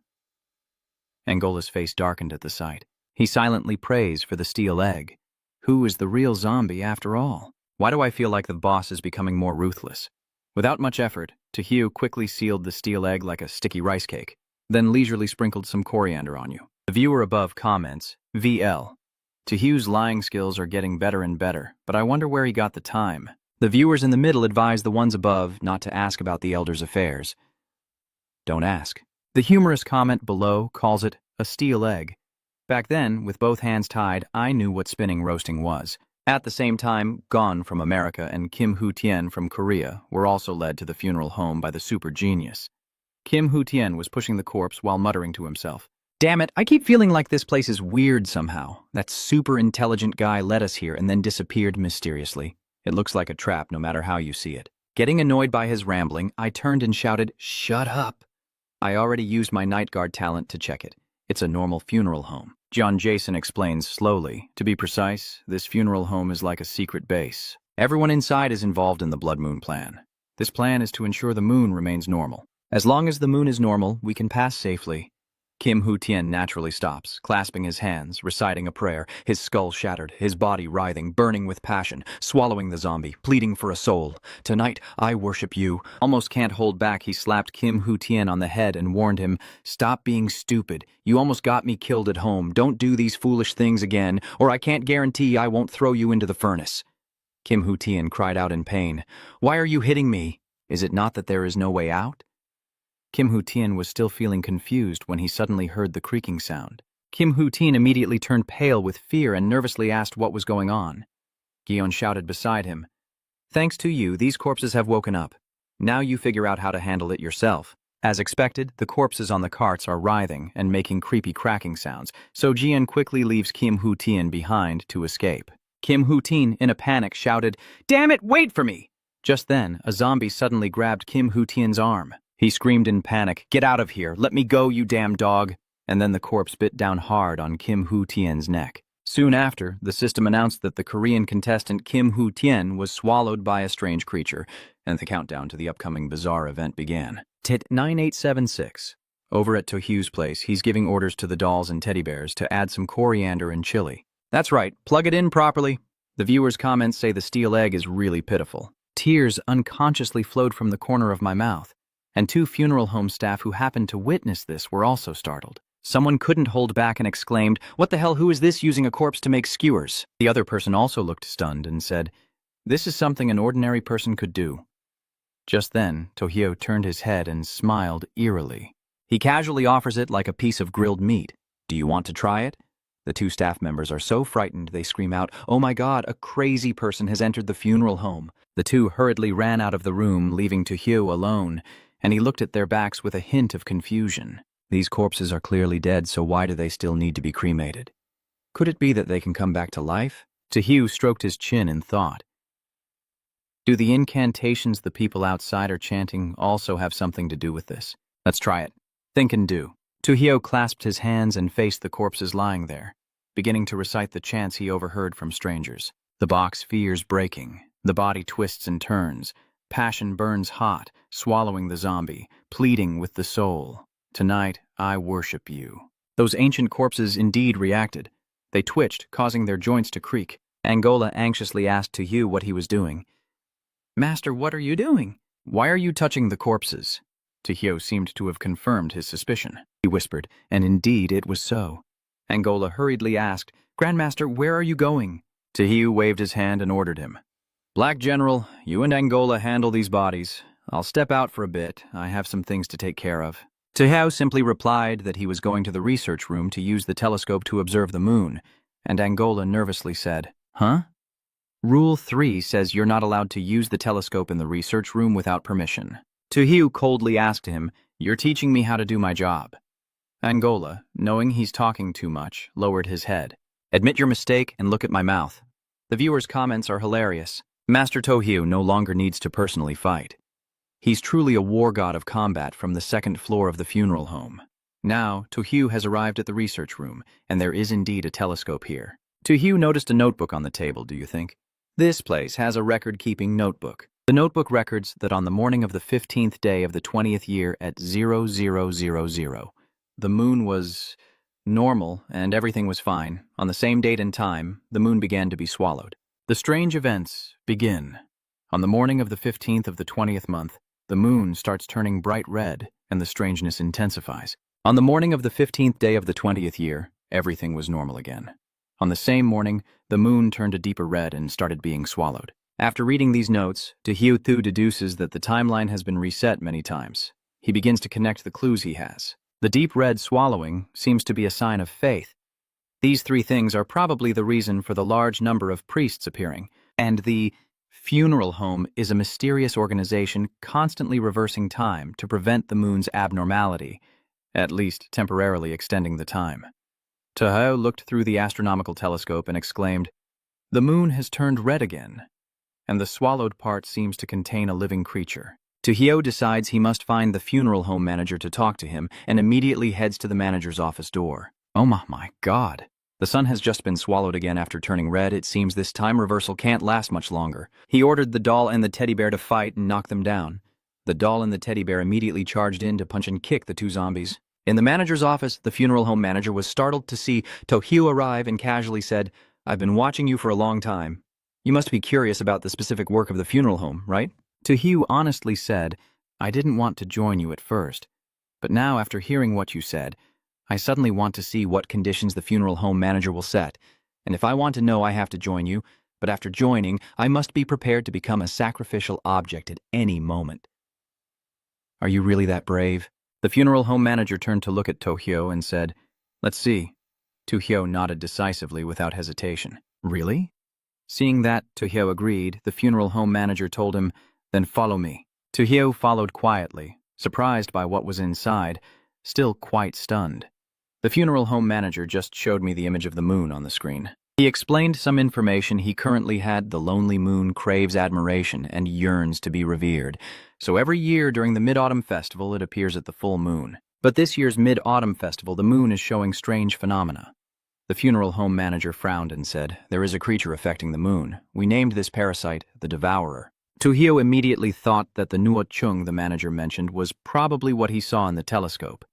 Angola's face darkened at the sight. He silently prays for the Steel Egg. Who is the real zombie after all? Why do I feel like the boss is becoming more ruthless? Without much effort, Tohyu quickly sealed the Steel Egg like a sticky rice cake, then leisurely sprinkled some coriander on you. The viewer above comments, VL. Tohyu's lying skills are getting better and better, but I wonder where he got the time. The viewers in the middle advise the ones above not to ask about the elder's affairs. Don't ask. The humorous comment below calls it a Steel Egg. Back then, with both hands tied, I knew what spinning roasting was. At the same time, Gon from America and Kim Hoo-tien from Korea were also led to the funeral home by the super genius. Kim Hoo-tien was pushing the corpse while muttering to himself. Damn it, I keep feeling like this place is weird somehow. That super intelligent guy led us here and then disappeared mysteriously. It looks like a trap no matter how you see it. Getting annoyed by his rambling, I turned and shouted, shut up. I already used my night guard talent to check it. It's a normal funeral home. John Jason explains slowly. To be precise, this funeral home is like a secret base. Everyone inside is involved in the Blood Moon plan. This plan is to ensure the moon remains normal. As long as the moon is normal, we can pass safely. Kim Hoo-tien naturally stops, clasping his hands, reciting a prayer, his skull shattered, his body writhing, burning with passion, swallowing the zombie, pleading for a soul. Tonight, I worship you. Almost can't hold back, he slapped Kim Hoo-tien on the head and warned him, stop being stupid. You almost got me killed at home. Don't do these foolish things again, or I can't guarantee I won't throw you into the furnace. Kim Hoo-tien cried out in pain. Why are you hitting me? Is it not that there is no way out? Kim Hoo-tien was still feeling confused when he suddenly heard the creaking sound. Kim Hoo-tien immediately turned pale with fear and nervously asked what was going on. Gion shouted beside him, thanks to you, these corpses have woken up. Now you figure out how to handle it yourself. As expected, the corpses on the carts are writhing and making creepy cracking sounds, so Jian quickly leaves Kim Hoo-tien behind to escape. Kim Hoo-tien, in a panic, shouted, damn it, wait for me! Just then, a zombie suddenly grabbed Kim Hoo-tien's arm. He screamed in panic, get out of here, let me go, you damn dog. And then the corpse bit down hard on Kim Hoo-tien's neck. Soon after, the system announced that the Korean contestant Kim Hoo-tien was swallowed by a strange creature, and the countdown to the upcoming bizarre event began. Tit 9876. Over at Tohyu's place, he's giving orders to the dolls and teddy bears to add some coriander and chili. That's right, plug it in properly. The viewers' comments say the Steel Egg is really pitiful. Tears unconsciously flowed from the corner of my mouth. And 2 funeral home staff who happened to witness this were also startled. Someone couldn't hold back and exclaimed, what the hell, who is this using a corpse to make skewers? The other person also looked stunned and said, this is something an ordinary person could do. Just then, Tohyu turned his head and smiled eerily. He casually offers it like a piece of grilled meat. Do you want to try it? The 2 staff members are so frightened they scream out, oh my god, a crazy person has entered the funeral home. The 2 hurriedly ran out of the room, leaving Tohyu alone, and he looked at their backs with a hint of confusion. These corpses are clearly dead, so why do they still need to be cremated? Could it be that they can come back to life? Tohyu stroked his chin in thought. Do the incantations the people outside are chanting also have something to do with this? Let's try it. Think and do. Tojo clasped his hands and faced the corpses lying there, beginning to recite the chants he overheard from strangers. The box fears breaking, the body twists and turns, passion burns hot, swallowing the zombie, pleading with the soul. Tonight, I worship you. Those ancient corpses indeed reacted. They twitched, causing their joints to creak. Angola anxiously asked Tojo what he was doing. Master, what are you doing? Why are you touching the corpses? Tojo seemed to have confirmed his suspicion. He whispered, and indeed it was so. Angola hurriedly asked, Grandmaster, where are you going? Tojo waved his hand and ordered him. Black General, you and Angola handle these bodies. I'll step out for a bit. I have some things to take care of. Tojo simply replied that he was going to the research room to use the telescope to observe the moon, and Angola nervously said, Huh? Rule 3 says you're not allowed to use the telescope in the research room without permission. Tojo coldly asked him, You're teaching me how to do my job. Angola, knowing he's talking too much, lowered his head. Admit your mistake and look at my mouth. The viewers' comments are hilarious. Master Tojo no longer needs to personally fight. He's truly a war god of combat from the second floor of the funeral home. Now, Tojo has arrived at the research room, and there is indeed a telescope here. Tojo noticed a notebook on the table, do you think? This place has a record-keeping notebook. The notebook records that on the morning of the 15th day of the 20th year at 0000, the moon was normal and everything was fine. On the same date and time, the moon began to be swallowed. The strange events begin. On the morning of the 15th of the 20th month, the moon starts turning bright red and the strangeness intensifies. On the morning of the 15th day of the 20th year, everything was normal again. On the same morning, the moon turned a deeper red and started being swallowed. After reading these notes, Tojo deduces that the timeline has been reset many times. He begins to connect the clues he has. The deep red swallowing seems to be a sign of faith. These three things are probably the reason for the large number of priests appearing, and the funeral home is a mysterious organization constantly reversing time to prevent the moon's abnormality, at least temporarily extending the time. Tojo looked through the astronomical telescope and exclaimed, The moon has turned red again, and the swallowed part seems to contain a living creature. Tojo decides he must find the funeral home manager to talk to him and immediately heads to the manager's office door. Oh my God. The sun has just been swallowed again after turning red. It seems this time reversal can't last much longer. He ordered the doll and the teddy bear to fight and knock them down. The doll and the teddy bear immediately charged in to punch and kick the two zombies. In the manager's office, the funeral home manager was startled to see Tojo arrive and casually said, I've been watching you for a long time. You must be curious about the specific work of the funeral home, right? Tojo honestly said, I didn't want to join you at first, but now after hearing what you said, I suddenly want to see what conditions the funeral home manager will set, and if I want to know I have to join you, but after joining, I must be prepared to become a sacrificial object at any moment. Are you really that brave? The funeral home manager turned to look at Tojo and said, Let's see. Tojo nodded decisively without hesitation. Really? Seeing that Tojo agreed, the funeral home manager told him, Then follow me. Tojo followed quietly, surprised by what was inside, still quite stunned. The funeral home manager just showed me the image of the moon on the screen. He explained some information he currently had. The lonely moon craves admiration and yearns to be revered. So every year during the Mid-Autumn Festival, it appears at the full moon. But this year's Mid-Autumn Festival, the moon is showing strange phenomena. The funeral home manager frowned and said, There is a creature affecting the moon. We named this parasite the Devourer. Tojo immediately thought that the Nuo Chung the manager mentioned was probably what he saw in the telescope.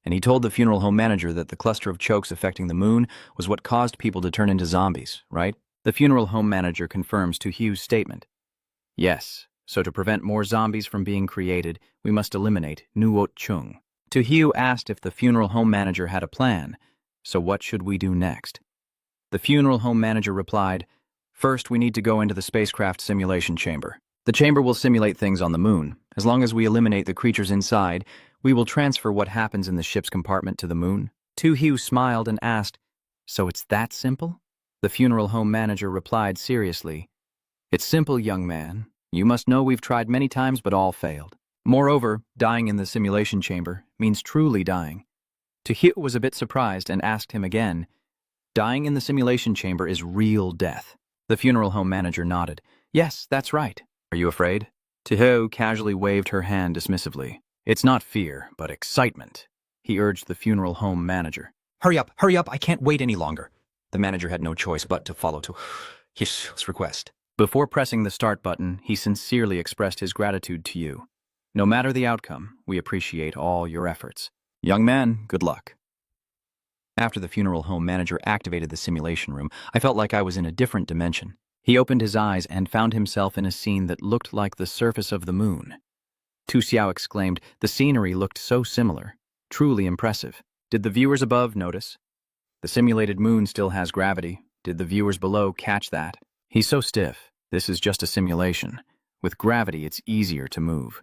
And he told the funeral home manager that the cluster of chokes affecting the moon was what caused people to turn into zombies, right? The funeral home manager confirms Tojo's statement. Yes, so to prevent more zombies from being created, we must eliminate Nuo Chung. Tojo asked if the funeral home manager had a plan. So what should we do next? The funeral home manager replied, First, we need to go into the spacecraft simulation chamber. The chamber will simulate things on the moon. As long as we eliminate the creatures inside, we will transfer what happens in the ship's compartment to the moon. Tojo smiled and asked, So it's that simple? The funeral home manager replied seriously, It's simple, young man. You must know we've tried many times but all failed. Moreover, dying in the simulation chamber means truly dying. Tojo was a bit surprised and asked him again, Dying in the simulation chamber is real death. The funeral home manager nodded. Yes, that's right. Are you afraid? Tojo casually waved her hand dismissively. It's not fear, but excitement. he urged the funeral home manager. Hurry up, I can't wait any longer. The manager had no choice but to follow to his request. Before pressing the start button, he sincerely expressed his gratitude to you. No matter the outcome, we appreciate all your efforts. Young man, good luck. After the funeral home manager activated the simulation room, I felt like I was in a different dimension. He opened his eyes and found himself in a scene that looked like the surface of the moon. Tu Xiao exclaimed, the scenery looked so similar. Truly impressive. Did the viewers above notice? The simulated moon still has gravity. Did the viewers below catch that? He's so stiff. This is just a simulation. With gravity, it's easier to move.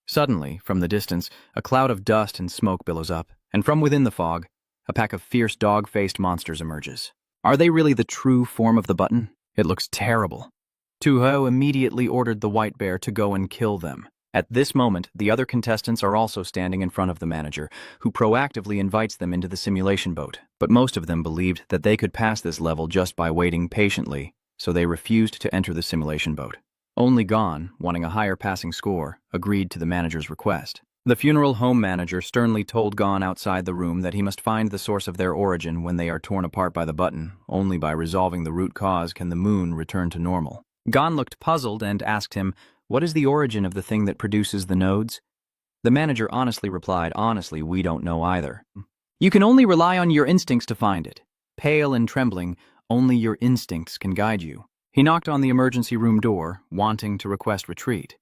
Suddenly, from the distance, a cloud of dust and smoke billows up, and from within the fog, a pack of fierce dog-faced monsters emerges. Are they really the true form of the button? It looks terrible. Tojo immediately ordered the white bear to go and kill them. At this moment, the other contestants are also standing in front of the manager, who proactively invites them into the simulation boat. But most of them believed that they could pass this level just by waiting patiently, so they refused to enter the simulation boat. Only Gon, wanting a higher passing score, agreed to the manager's request. The funeral home manager sternly told Gon outside the room that he must find the source of their origin when they are torn apart by the button. Only by resolving the root cause can the moon return to normal. Gon looked puzzled and asked him, what is the origin of the thing that produces the nodes? The manager honestly replied, honestly, we don't know either. You can only rely on your instincts to find it. Pale and trembling, only your instincts can guide you. He knocked on the emergency room door, wanting to request retreat.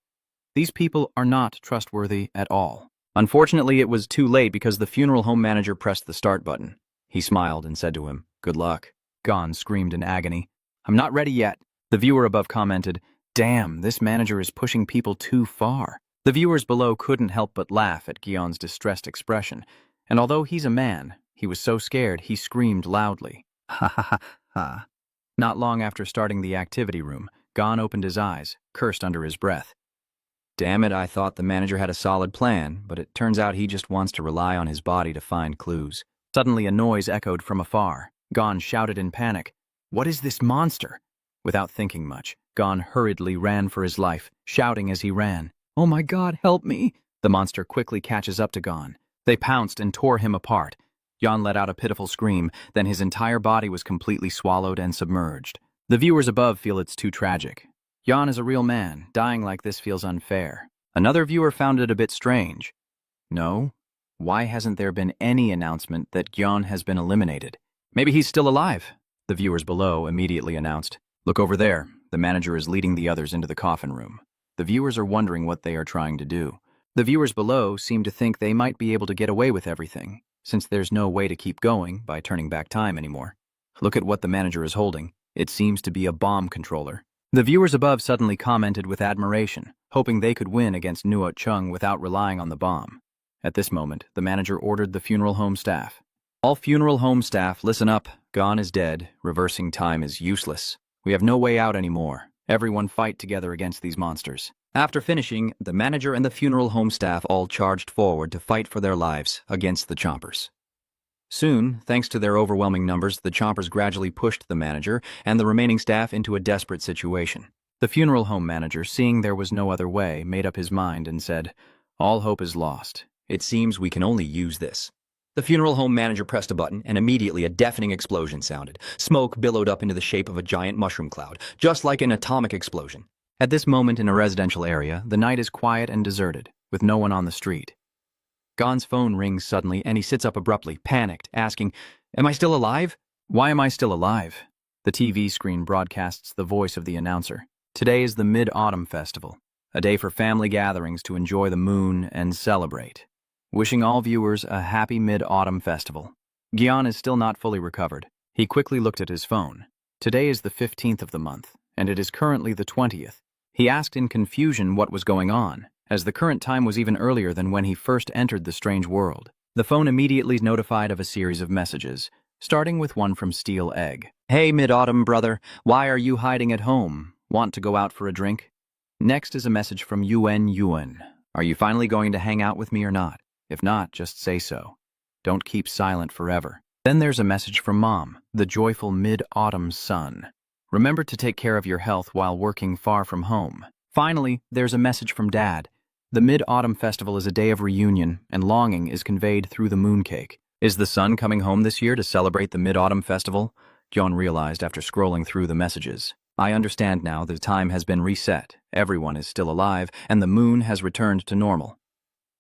These people are not trustworthy at all. Unfortunately, it was too late because the funeral home manager pressed the start button. He smiled and said to him, good luck. Gon screamed in agony. I'm not ready yet. The viewer above commented, damn, this manager is pushing people too far. The viewers below couldn't help but laugh at Gion's distressed expression, and although he's a man, he was so scared he screamed loudly. Ha ha ha ha. Not long after starting the activity room, Gon opened his eyes, cursed under his breath. Damn it, I thought the manager had a solid plan, but it turns out he just wants to rely on his body to find clues. Suddenly a noise echoed from afar. Gon shouted in panic, what is this monster? Without thinking much, Gon hurriedly ran for his life, shouting as he ran. Oh my God, help me! The monster quickly catches up to Gon. They pounced and tore him apart. Gon let out a pitiful scream, then his entire body was completely swallowed and submerged. The viewers above feel it's too tragic. Gon is a real man. Dying like this feels unfair. Another viewer found it a bit strange. No? Why hasn't there been any announcement that Gon has been eliminated? Maybe he's still alive. The viewers below immediately announced, look over there. The manager is leading the others into the coffin room. The viewers are wondering what they are trying to do. The viewers below seem to think they might be able to get away with everything, since there's no way to keep going by turning back time anymore. Look at what the manager is holding. It seems to be a bomb controller. The viewers above suddenly commented with admiration, hoping they could win against Nuo Chung without relying on the bomb. At this moment, the manager ordered the funeral home staff. All funeral home staff, listen up. Gon is dead. Reversing time is useless. We have no way out anymore. Everyone fight together against these monsters. After finishing, the manager and the funeral home staff all charged forward to fight for their lives against the chompers. Soon, thanks to their overwhelming numbers, the chompers gradually pushed the manager and the remaining staff into a desperate situation. The funeral home manager, seeing there was no other way, made up his mind and said, all hope is lost. It seems we can only use this. The funeral home manager pressed a button, and immediately a deafening explosion sounded. Smoke billowed up into the shape of a giant mushroom cloud, just like an atomic explosion. At this moment in a residential area, the night is quiet and deserted, with no one on the street. Gon's phone rings suddenly, and he sits up abruptly, panicked, asking, am I still alive? Why am I still alive? The TV screen broadcasts the voice of the announcer. Today is the Mid-Autumn Festival, a day for family gatherings to enjoy the moon and celebrate. Wishing all viewers a happy Mid-Autumn Festival. Gian is still not fully recovered. He quickly looked at his phone. Today is the 15th of the month, and it is currently the 20th. He asked in confusion what was going on, as the current time was even earlier than when he first entered the strange world. The phone immediately notified of a series of messages, starting with one from Steel Egg. Hey, Mid-Autumn brother, why are you hiding at home? Want to go out for a drink? Next is a message from Yuen. Are you finally going to hang out with me or not? If not, just say so. Don't keep silent forever. Then there's a message from Mom, the joyful mid-autumn sun. Remember to take care of your health while working far from home. Finally, there's a message from Dad. The Mid-Autumn Festival is a day of reunion, and longing is conveyed through the mooncake. Is the sun coming home this year to celebrate the Mid-Autumn Festival? Gyeon realized after scrolling through the messages. I understand now the time has been reset, everyone is still alive, and the moon has returned to normal.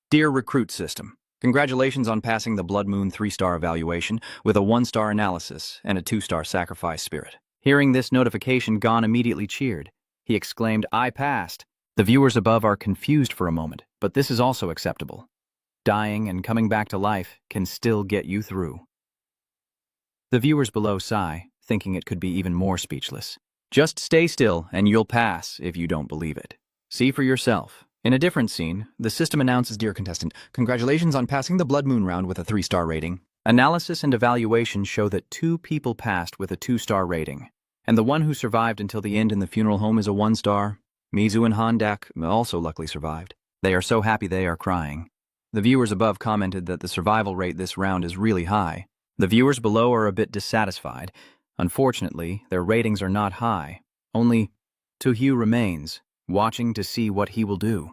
Dear Recruit System, congratulations on passing the Blood Moon 3-star evaluation with a 1-star analysis and a 2-star sacrifice spirit. Hearing this notification, Gon immediately cheered. He exclaimed, "I passed." The viewers above are confused for a moment, but this is also acceptable. Dying and coming back to life can still get you through. The viewers below sigh, thinking it could be even more speechless. Just stay still and you'll pass if you don't believe it. See for yourself. In a different scene, the system announces, "Dear contestant, congratulations on passing the Blood Moon round with a 3-star rating." Analysis and evaluation show that 2 people passed with a 2-star rating, and the one who survived until the end in the funeral home is a 1-star. Mizu and Handak also luckily survived. They are so happy they are crying. The viewers above commented that the survival rate this round is really high. The viewers below are a bit dissatisfied. Unfortunately, their ratings are not high. Only Tohyo remains, watching to see what he will do.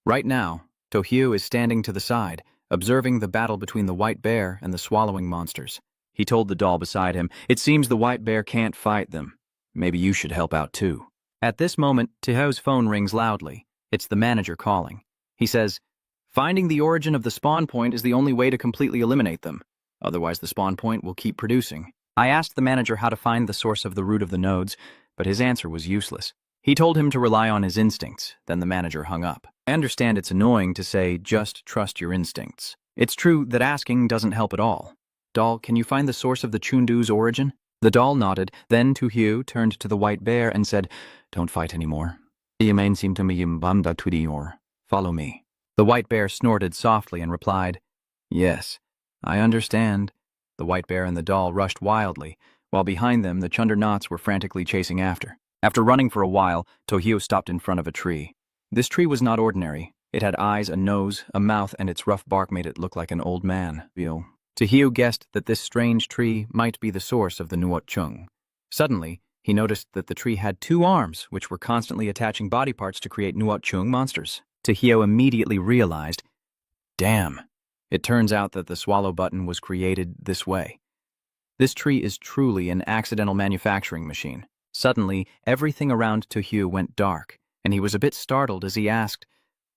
Right now, Tohyo is standing to the side, observing the battle between the white bear and the swallowing monsters. He told the doll beside him, "It seems the white bear can't fight them. Maybe you should help out too." At this moment, Tohyo's phone rings loudly. It's the manager calling. He says, "Finding the origin of the spawn point is the only way to completely eliminate them. Otherwise, the spawn point will keep producing." I asked the manager how to find the source of the root of the nodes, but his answer was useless. He told him to rely on his instincts, then the manager hung up. I understand it's annoying to say, just trust your instincts. It's true that asking doesn't help at all. "Doll, can you find the source of the Chundu's origin?" The doll nodded, then Tohyo turned to the white bear and said, "Don't fight anymore. Follow me." The white bear snorted softly and replied, "Yes, I understand." The white bear and the doll rushed wildly, while behind them the Chundernauts were frantically chasing after. After running for a while, Tohyo stopped in front of a tree. This tree was not ordinary. It had eyes, a nose, a mouth, and its rough bark made it look like an old man. Tohyo guessed that this strange tree might be the source of the Nuot Chung. Suddenly, he noticed that the tree had 2 arms, which were constantly attaching body parts to create Nuot Chung monsters. Tohyo immediately realized, damn, it turns out that the swallow button was created this way. This tree is truly an accidental manufacturing machine. Suddenly, everything around Tohyo went dark, and he was a bit startled as he asked,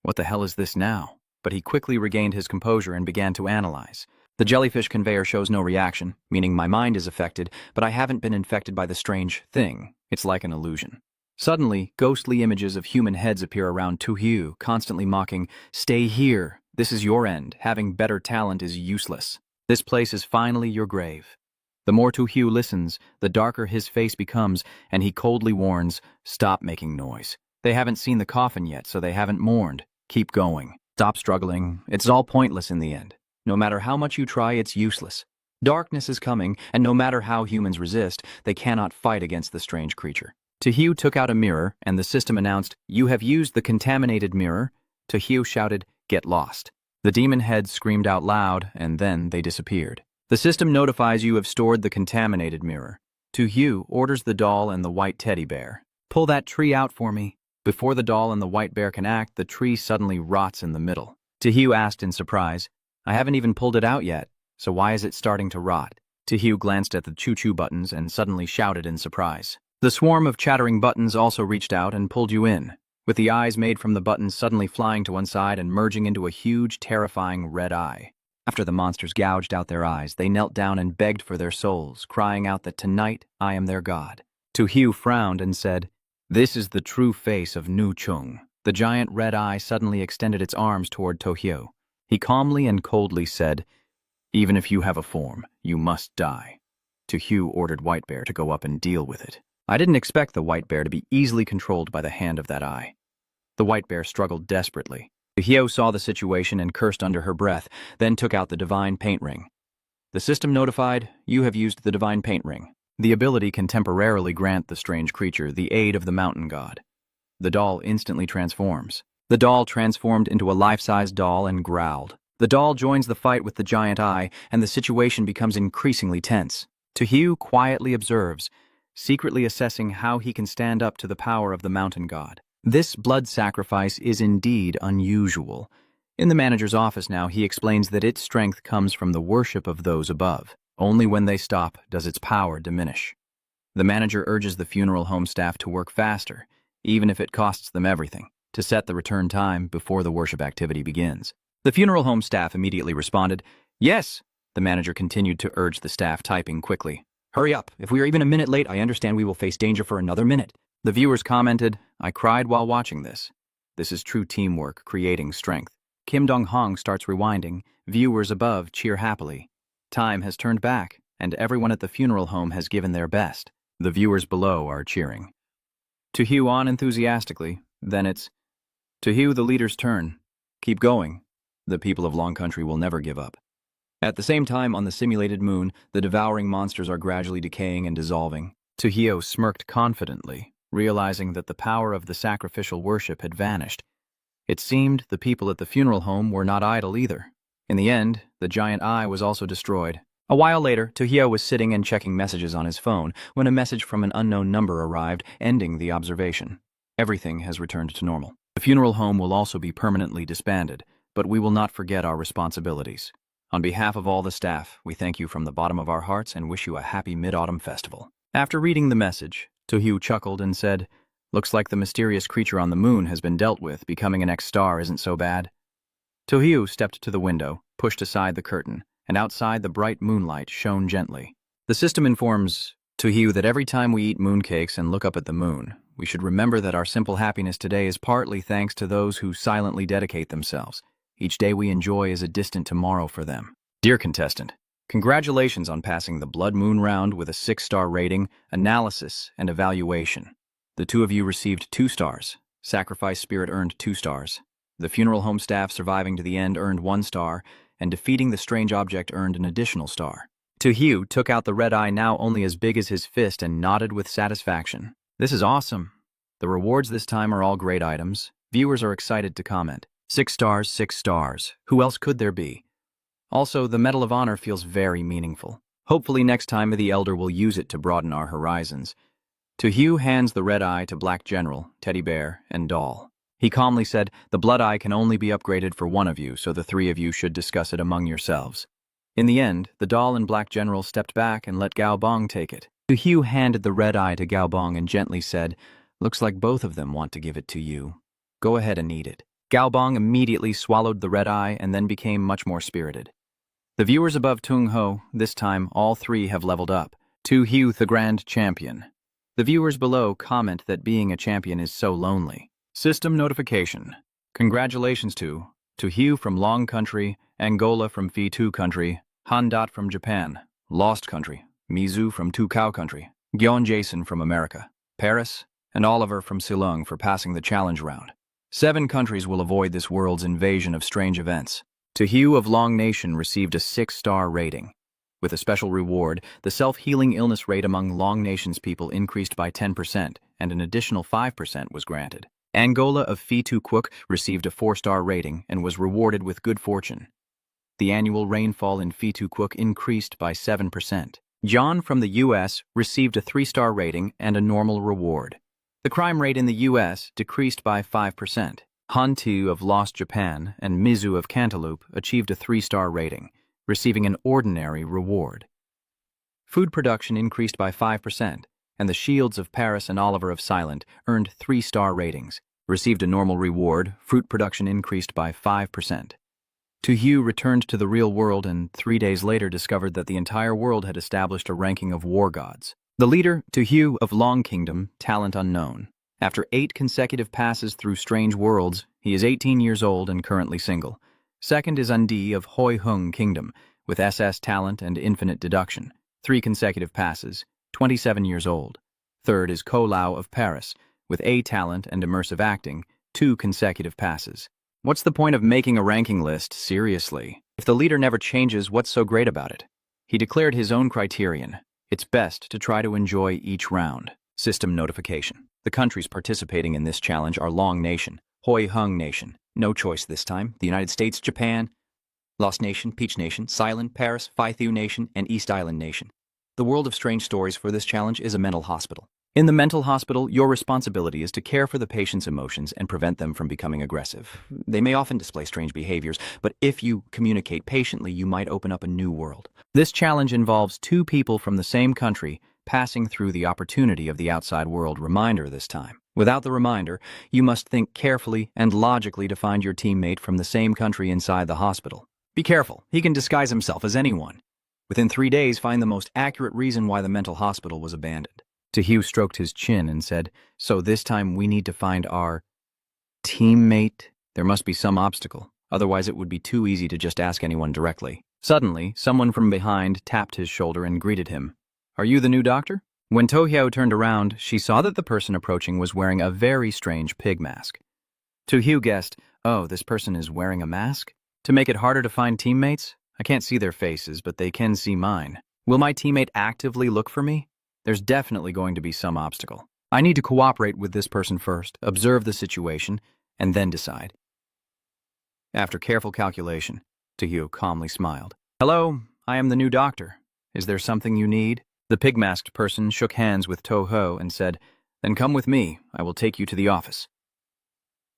"What the hell is this now?" But he quickly regained his composure and began to analyze. The jellyfish conveyor shows no reaction, meaning my mind is affected, but I haven't been infected by the strange thing. It's like an illusion. Suddenly, ghostly images of human heads appear around Tohyo, constantly mocking, "Stay here. This is your end. Having better talent is useless. This place is finally your grave." The more Tohyo listens, the darker his face becomes, and he coldly warns, "Stop making noise. They haven't seen the coffin yet, so they haven't mourned. Keep going. Stop struggling. It's all pointless in the end. No matter how much you try, it's useless. Darkness is coming, and no matter how humans resist, they cannot fight against the strange creature." Tohyo took out a mirror, and the system announced, "You have used the contaminated mirror." Tohyo shouted, "Get lost." The demon heads screamed out loud, and then they disappeared. The system notifies you have stored the contaminated mirror. Tohyo orders the doll and the white teddy bear, "Pull that tree out for me." Before the doll and the white bear can act, the tree suddenly rots in the middle. Tohyo asked in surprise, "I haven't even pulled it out yet, so why is it starting to rot?" Tohyo glanced at the choo-choo buttons and suddenly shouted in surprise. The swarm of chattering buttons also reached out and pulled you in, with the eyes made from the buttons suddenly flying to one side and merging into a huge, terrifying red eye. After the monsters gouged out their eyes, they knelt down and begged for their souls, crying out that tonight I am their god. Tohyo frowned and said, "This is the true face of Nu Chung." The giant red eye suddenly extended its arms toward Tohyo. He calmly and coldly said, "Even if you have a form, you must die." Tohyo ordered White Bear to go up and deal with it. I didn't expect the white bear to be easily controlled by the hand of that eye. The white bear struggled desperately. Tohyo saw the situation and cursed under her breath, then took out the divine paint ring. The system notified, "You have used the divine paint ring." The ability can temporarily grant the strange creature the aid of the mountain god. The doll instantly transforms. The doll transformed into a life-size doll and growled. The doll joins the fight with the giant eye, and the situation becomes increasingly tense. Tohyo quietly observes, secretly assessing how he can stand up to the power of the mountain god. This blood sacrifice is indeed unusual. In the manager's office now, he explains that its strength comes from the worship of those above. Only when they stop does its power diminish. The manager urges the funeral home staff to work faster, even if it costs them everything, to set the return time before the worship activity begins. The funeral home staff immediately responded, "Yes." The manager continued to urge the staff, typing quickly. "Hurry up. If we are even a minute late, I understand we will face danger for another minute." The viewers commented, "I cried while watching this. This is true teamwork, creating strength." Kim Dong-hong starts rewinding. Viewers above cheer happily. Time has turned back, and everyone at the funeral home has given their best. The viewers below are cheering. To Hugh on enthusiastically. Then it's, "To Hugh, the leader's turn. Keep going. The people of Long Country will never give up." At the same time, on the simulated moon, the devouring monsters are gradually decaying and dissolving. Tohio smirked confidently, realizing that the power of the sacrificial worship had vanished. It seemed the people at the funeral home were not idle either. In the end, the giant eye was also destroyed. A while later, Tohio was sitting and checking messages on his phone when a message from an unknown number arrived, ending the observation. Everything has returned to normal. The funeral home will also be permanently disbanded, but we will not forget our responsibilities. On behalf of all the staff, we thank you from the bottom of our hearts and wish you a happy Mid-Autumn Festival. After reading the message, Tohio chuckled and said, "Looks like the mysterious creature on the moon has been dealt with. Becoming an X-star isn't so bad." Tohio stepped to the window, pushed aside the curtain, and outside the bright moonlight shone gently. The system informs Tohio that every time we eat mooncakes and look up at the moon, we should remember that our simple happiness today is partly thanks to those who silently dedicate themselves. Each day we enjoy is a distant tomorrow for them. Dear contestant, congratulations on passing the Blood Moon round with a 6-star rating, analysis, and evaluation. The two of you received 2 stars. Sacrifice Spirit earned 2 stars. The funeral home staff surviving to the end earned 1 star, and defeating the strange object earned an additional star. Tohio took out the red eye now only as big as his fist and nodded with satisfaction. "This is awesome. The rewards this time are all great items." Viewers are excited to comment. 6 stars, 6 stars. Who else could there be? Also, the Medal of Honor feels very meaningful. Hopefully next time the Elder will use it to broaden our horizons. Tohio hands the red eye to Black General, Teddy Bear, and Doll. He calmly said, "The blood eye can only be upgraded for one of you, so the 3 of you should discuss it among yourselves." In the end, the Doll and Black General stepped back and let Gao Bong take it. Tohio handed the red eye to Gao Bong and gently said, "Looks like both of them want to give it to you. Go ahead and eat it." Gao Bong immediately swallowed the red eye and then became much more spirited. The viewers above Tung Ho, this time all 3 have leveled up. Tohio the Grand Champion. The viewers below comment that being a champion is so lonely. System notification. Congratulations to Tohio from Long Country, Angola from Phi-Tu Country, Handat from Japan, Lost Country, Mizu from Tukao Country, Gyeon Jason from America, Paris, and Oliver from Silung for passing the challenge round. 7 countries will avoid this world's invasion of strange events. Tohio of Long Nation received a 6-star rating. With a special reward, the self-healing illness rate among Long Nation's people increased by 10%, and an additional 5% was granted. Angola of Phi-Tu Quoc received a 4-star rating and was rewarded with good fortune. The annual rainfall in Phi-Tu Quoc increased by 7%. John from the U.S. received a 3-star rating and a normal reward. The crime rate in the U.S. decreased by 5%. Hantu of Lost Japan and Mizu of Cantaloupe achieved a 3-star rating, receiving an ordinary reward. Food production increased by 5%, and the Shields of Paris and Oliver of Silent earned 3-star ratings, received a normal reward. Fruit production increased by 5%. Tohio returned to the real world and 3 days later discovered that the entire world had established a ranking of war gods. The leader, Tohio of Long Kingdom, talent unknown. After 8 consecutive passes through strange worlds, he is 18 years old and currently single. Second is Undi of Hoi Hung Kingdom, with SS talent and infinite deduction. 3 consecutive passes, 27 years old. Third is Ko Lao of Paris, with A talent and immersive acting, 2 consecutive passes. What's the point of making a ranking list, seriously? If the leader never changes, what's so great about it? He declared his own criterion. It's best to try to enjoy each round. System notification. The countries participating in this challenge are Long Nation, Hoi Hung Nation, no choice this time, the United States, Japan, Lost Nation, Peach Nation, Silent, Paris, Phi-Thu Nation, and East Island Nation. The world of strange stories for this challenge is a mental hospital. In the mental hospital, your responsibility is to care for the patient's emotions and prevent them from becoming aggressive. They may often display strange behaviors, but if you communicate patiently, you might open up a new world. This challenge involves two people from the same country passing through the opportunity of the outside world reminder this time. Without the reminder, you must think carefully and logically to find your teammate from the same country inside the hospital. Be careful, he can disguise himself as anyone. Within 3 days, find the most accurate reason why the mental hospital was abandoned. Tojo stroked his chin and said, "So this time we need to find our teammate? There must be some obstacle. Otherwise it would be too easy to just ask anyone directly." Suddenly, someone from behind tapped his shoulder and greeted him. "Are you the new doctor?" When Tojo turned around, she saw that the person approaching was wearing a very strange pig mask. Tojo guessed, "Oh, this person is wearing a mask? To make it harder to find teammates? I can't see their faces, but they can see mine. Will my teammate actively look for me? There's definitely going to be some obstacle. I need to cooperate with this person first, observe the situation, and then decide." After careful calculation, Tojo calmly smiled. "Hello, I am the new doctor. Is there something you need?" The pig-masked person shook hands with Tojo and said, "Then come with me. I will take you to the office."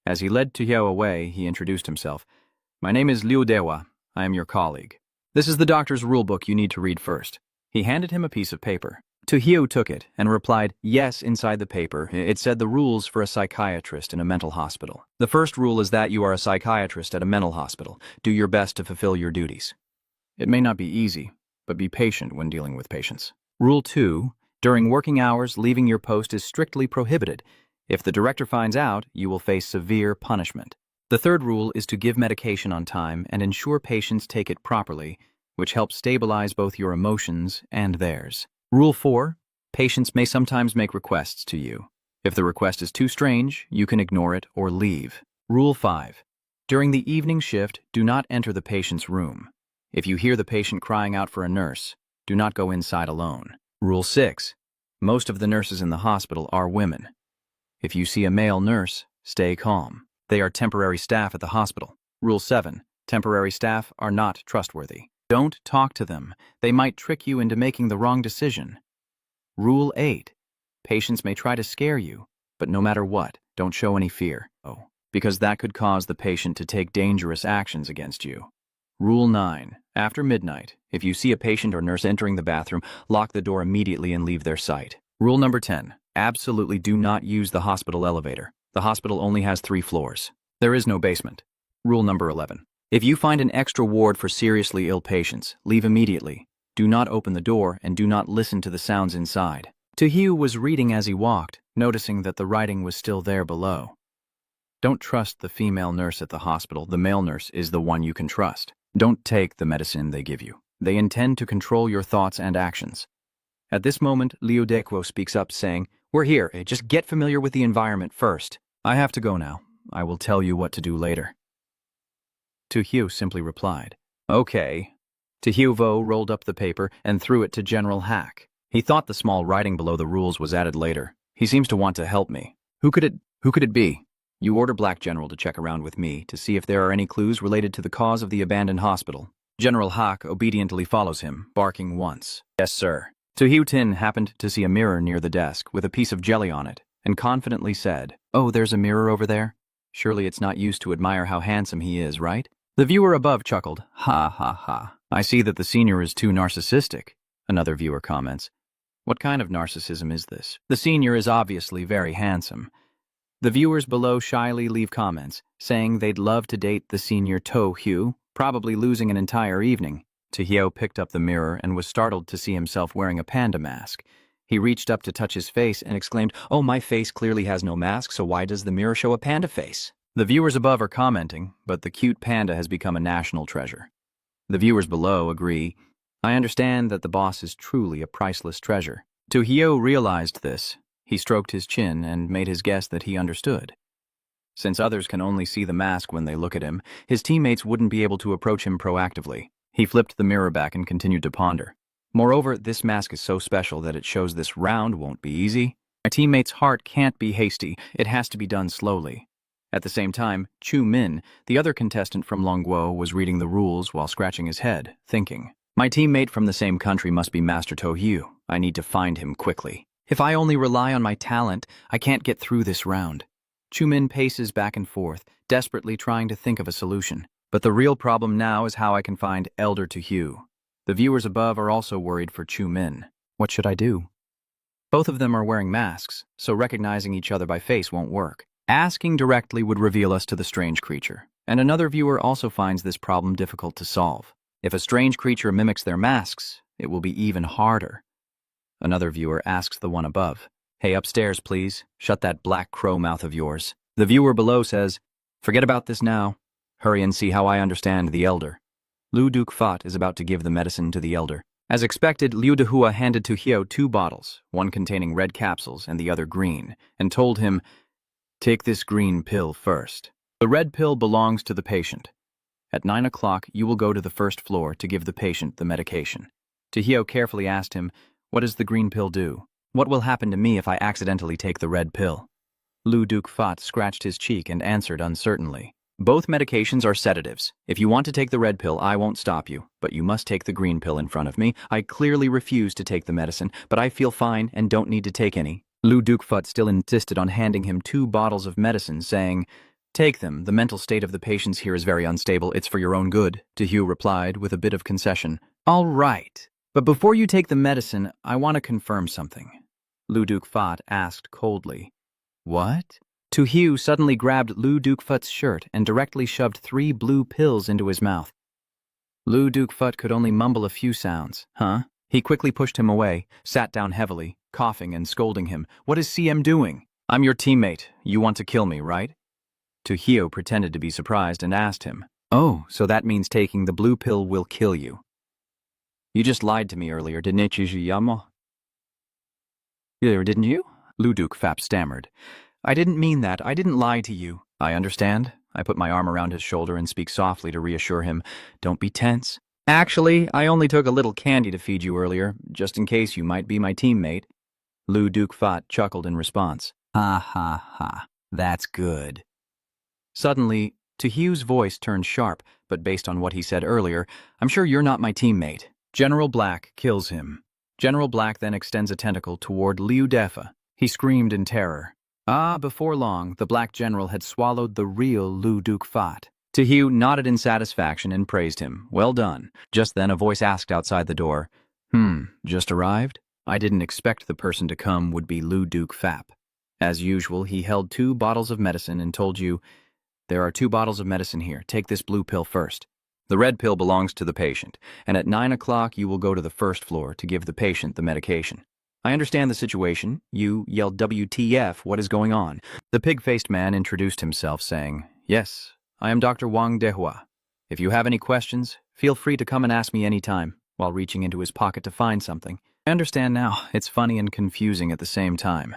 As he led Tojo away, he introduced himself. "My name is Liu Dewa. I am your colleague. This is the doctor's rulebook you need to read first." He handed him a piece of paper. Tojo took it and replied, "Yes," inside the paper. It said the rules for a psychiatrist in a mental hospital. The first rule is that you are a psychiatrist at a mental hospital. Do your best to fulfill your duties. It may not be easy, but be patient when dealing with patients. Rule 2, during working hours, leaving your post is strictly prohibited. If the director finds out, you will face severe punishment. The third rule is to give medication on time and ensure patients take it properly, which helps stabilize both your emotions and theirs. Rule 4, patients may sometimes make requests to you. If the request is too strange, you can ignore it or leave. Rule 5, during the evening shift, do not enter the patient's room. If you hear the patient crying out for a nurse, do not go inside alone. Rule 6, most of the nurses in the hospital are women. If you see a male nurse, stay calm. They are temporary staff at the hospital. Rule 7, temporary staff are not trustworthy. Don't talk to them. They might trick you into making the wrong decision. Rule 8. Patients may try to scare you, but no matter what, don't show any fear. Because that could cause the patient to take dangerous actions against you. Rule 9. After midnight, if you see a patient or nurse entering the bathroom, lock the door immediately and leave their sight. Rule number 10. Absolutely do not use the hospital elevator. The hospital only has 3 floors. There is no basement. Rule number 11. If you find an extra ward for seriously ill patients, leave immediately. Do not open the door and do not listen to the sounds inside. Tojo was reading as he walked, noticing that the writing was still there below. Don't trust the female nurse at the hospital. The male nurse is the one you can trust. Don't take the medicine they give you. They intend to control your thoughts and actions. At this moment, Liu Dequo speaks up saying, "We're here. Just get familiar with the environment first." "I have to go now. I will tell you what to do later." Tojo simply replied, "Okay." Tojo rolled up the paper and threw it to General Hack. He thought the small writing below the rules was added later. He seems to want to help me. Who could it be? You order Black General to check around with me to see if there are any clues related to the cause of the abandoned hospital. General Hack obediently follows him, barking once. "Yes, sir." Tojo Tin happened to see a mirror near the desk with a piece of jelly on it and confidently said, "Oh, there's a mirror over there? Surely it's not used to admire how handsome he is, right?" The viewer above chuckled. "Ha ha ha. I see that the senior is too narcissistic," another viewer comments. "What kind of narcissism is this? The senior is obviously very handsome." The viewers below shyly leave comments, saying they'd love to date the senior Tojo, probably losing an entire evening. Tojo picked up the mirror and was startled to see himself wearing a panda mask. He reached up to touch his face and exclaimed, "Oh, my face clearly has no mask, so why does the mirror show a panda face?" The viewers above are commenting, but the cute panda has become a national treasure. The viewers below agree, "I understand that the boss is truly a priceless treasure." Tojo realized this. He stroked his chin and made his guess that he understood. Since others can only see the mask when they look at him, his teammates wouldn't be able to approach him proactively. He flipped the mirror back and continued to ponder. Moreover, this mask is so special that it shows this round won't be easy. My teammate's heart can't be hasty. It has to be done slowly. At the same time, Chu Min, the other contestant from Longguo, was reading the rules while scratching his head, thinking, "My teammate from the same country must be Master Tojo. I need to find him quickly." If I only rely on my talent, I can't get through this round. Chumin paces back and forth, desperately trying to think of a solution. But the real problem now is how I can find Elder to Hugh. The viewers above are also worried for Chumin. What should I do? Both of them are wearing masks, so recognizing each other by face won't work. Asking directly would reveal us to the strange creature, and another viewer also finds this problem difficult to solve. If a strange creature mimics their masks, it will be even harder. Another viewer asks the one above, "Hey, upstairs, please. Shut that black crow mouth of yours." The viewer below says, "Forget about this now. Hurry and see how I understand the elder." Liu Dukfat is about to give the medicine to the elder. As expected, Liu Dehua handed to Hio 2 bottles, one containing red capsules and the other green, and told him, "Take this green pill first. The red pill belongs to the patient. At 9 o'clock, you will go to the first floor to give the patient the medication." Hio carefully asked him, "What does the green pill do? What will happen to me if I accidentally take the red pill?" Liu Dukfat scratched his cheek and answered uncertainly, "Both medications are sedatives. If you want to take the red pill, I won't stop you, but you must take the green pill in front of me. I clearly refuse to take the medicine, but I feel fine and don't need to take any." Liu Dukfat still insisted on handing him 2 bottles of medicine, saying, "Take them. The mental state of the patients here is very unstable. It's for your own good," Hugh replied with a bit of concession. "All right. But before you take the medicine, I want to confirm something." Liu Dukfat asked coldly. "What?" Hugh suddenly grabbed Liu Dukfat's shirt and directly shoved 3 blue pills into his mouth. Liu Dukfat could only mumble a few sounds. "Huh?" He quickly pushed him away, sat down heavily, coughing and scolding him. "What is CM doing? I'm your teammate. You want to kill me, right?" Hugh pretended to be surprised and asked him, "Oh, so that means taking the blue pill will kill you. You just lied to me earlier, didn't you, Yamo?" "Didn't you?" Liu Dukfat stammered. "I didn't mean that. I didn't lie to you." "I understand." I put my arm around his shoulder and speak softly to reassure him. "Don't be tense. Actually, I only took a little candy to feed you earlier, just in case you might be my teammate." Liu Dukfat chuckled in response. "Ha ha ha. That's good." Suddenly, Hugh's voice turned sharp, but based on what he said earlier, "I'm sure you're not my teammate." General Black kills him. General Black then extends a tentacle toward Liu Defa. He screamed in terror. Before long, the Black General had swallowed the real Liu Dukfat. Hugh nodded in satisfaction and praised him. "Well done." Just then a voice asked outside the door, Just arrived?" I didn't expect the person to come would be Liu Dukfat. As usual, he held 2 bottles of medicine and told you, "There are 2 bottles of medicine here. Take this blue pill first. The red pill belongs to the patient, and at 9 o'clock you will go to the first floor to give the patient the medication. I understand the situation." You yelled, "WTF, what is going on?" The pig-faced man introduced himself, saying, "Yes, I am Dr. Wang Dehua. If you have any questions, feel free to come and ask me any time," while reaching into his pocket to find something. "I understand now. It's funny and confusing at the same time.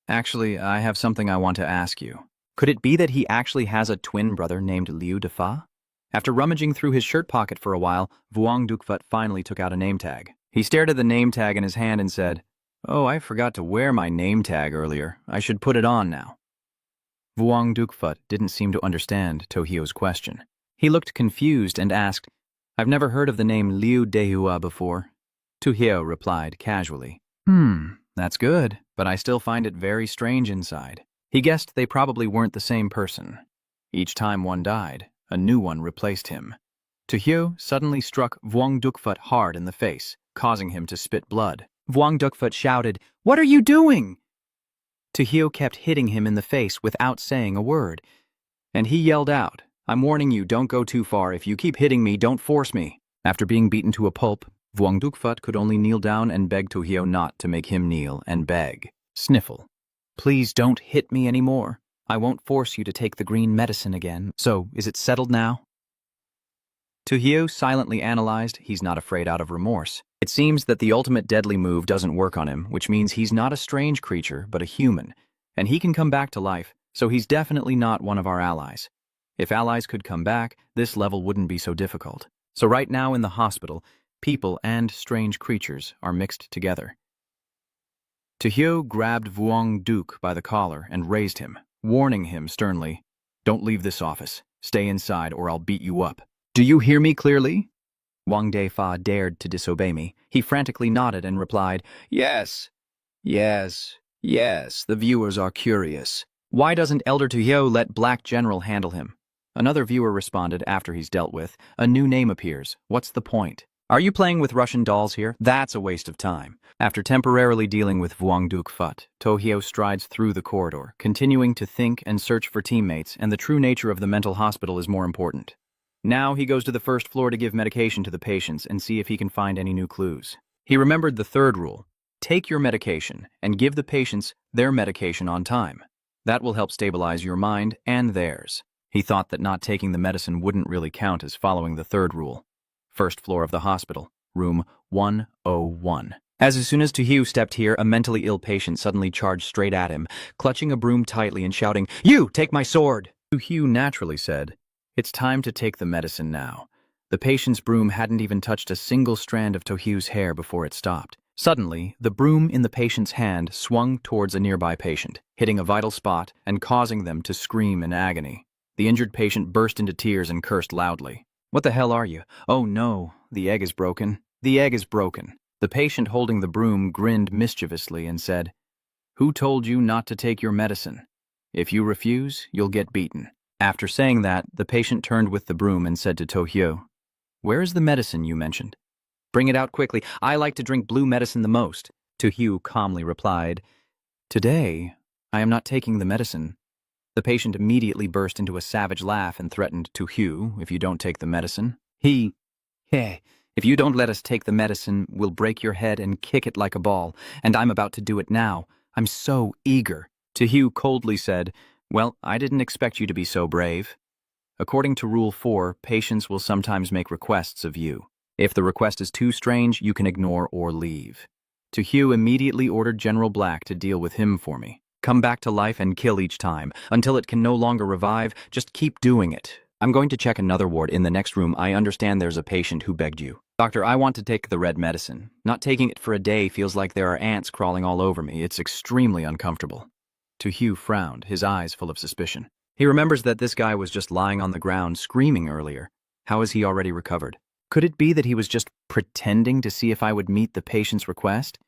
Actually, I have something I want to ask you. Could it be that he actually has a twin brother named Liu Defa?" After rummaging through his shirt pocket for a while, Vuong Dukfat finally took out a name tag. He stared at the name tag in his hand and said, "Oh, I forgot to wear my name tag earlier. I should put it on now." Vuong Dukfat didn't seem to understand Tohio's question. He looked confused and asked, "I've never heard of the name Liu Dehua before." Tohio replied casually, That's good, but I still find it very strange inside." He guessed they probably weren't the same person. Each time one died, a new one replaced him. Tohio suddenly struck Vuong Dukfat hard in the face, causing him to spit blood. Vuong Dukfat shouted, "What are you doing?" Tohio kept hitting him in the face without saying a word. And he yelled out, "I'm warning you, don't go too far. If you keep hitting me, don't force me." After being beaten to a pulp, Vuong Dukfat could only kneel down and beg Tohio not to make him kneel and beg. Sniffle. "Please don't hit me anymore. I won't force you to take the green medicine again. So, is it settled now?" Tohio silently analyzed. He's not afraid out of remorse. It seems that the ultimate deadly move doesn't work on him, which means he's not a strange creature, but a human. And he can come back to life, so he's definitely not one of our allies. If allies could come back, this level wouldn't be so difficult. So right now in the hospital, people and strange creatures are mixed together. Tohio grabbed Vuong Duk by the collar and raised him, warning him sternly, "Don't leave this office. Stay inside or I'll beat you up. Do you hear me clearly?" Wang Defa dared to disobey me. He frantically nodded and replied, "Yes." Yes, yes, the viewers are curious. Why doesn't Elder Tojo let Black General handle him? Another viewer responded after he's dealt with, a new name appears. What's the point? Are you playing with Russian dolls here? That's a waste of time. After temporarily dealing with Vuongduk Phut, Tohyo strides through the corridor, continuing to think and search for teammates, and the true nature of the mental hospital is more important. Now he goes to the first floor to give medication to the patients and see if he can find any new clues. He remembered the third rule. Take your medication and give the patients their medication on time. That will help stabilize your mind and theirs. He thought that not taking the medicine wouldn't really count as following the third rule. First floor of the hospital, room 101. As soon as Tohyo stepped here, a mentally ill patient suddenly charged straight at him, clutching a broom tightly and shouting, "You, take my sword!" Tohyo naturally said, "It's time to take the medicine now." The patient's broom hadn't even touched a single strand of Tohyo's hair before it stopped. Suddenly, the broom in the patient's hand swung towards a nearby patient, hitting a vital spot and causing them to scream in agony. The injured patient burst into tears and cursed loudly. "What the hell are you? Oh no, the egg is broken. The egg is broken." The patient holding the broom grinned mischievously and said, "Who told you not to take your medicine? If you refuse, you'll get beaten." After saying that, the patient turned with the broom and said to Tohyo, "Where is the medicine you mentioned? Bring it out quickly. I like to drink blue medicine the most." Tohyo calmly replied, "Today, I am not taking the medicine." The patient immediately burst into a savage laugh and threatened Tohyo, "If you don't take the medicine, if you don't let us take the medicine, we'll break your head and kick it like a ball, and I'm about to do it now. I'm so eager." Tohyo coldly said, "Well, I didn't expect you to be so brave. According to Rule 4, patients will sometimes make requests of you. If the request is too strange, you can ignore or leave." Tohyo immediately ordered General Black to deal with him for me. "Come back to life and kill each time. Until it can no longer revive, just keep doing it. I'm going to check another ward in the next room. I understand there's a patient who begged you." "Doctor, I want to take the red medicine. Not taking it for a day feels like there are ants crawling all over me. It's extremely uncomfortable." Tohyo frowned, his eyes full of suspicion. He remembers that this guy was just lying on the ground screaming earlier. How is he already recovered? Could it be that he was just pretending to see if I would meet the patient's request?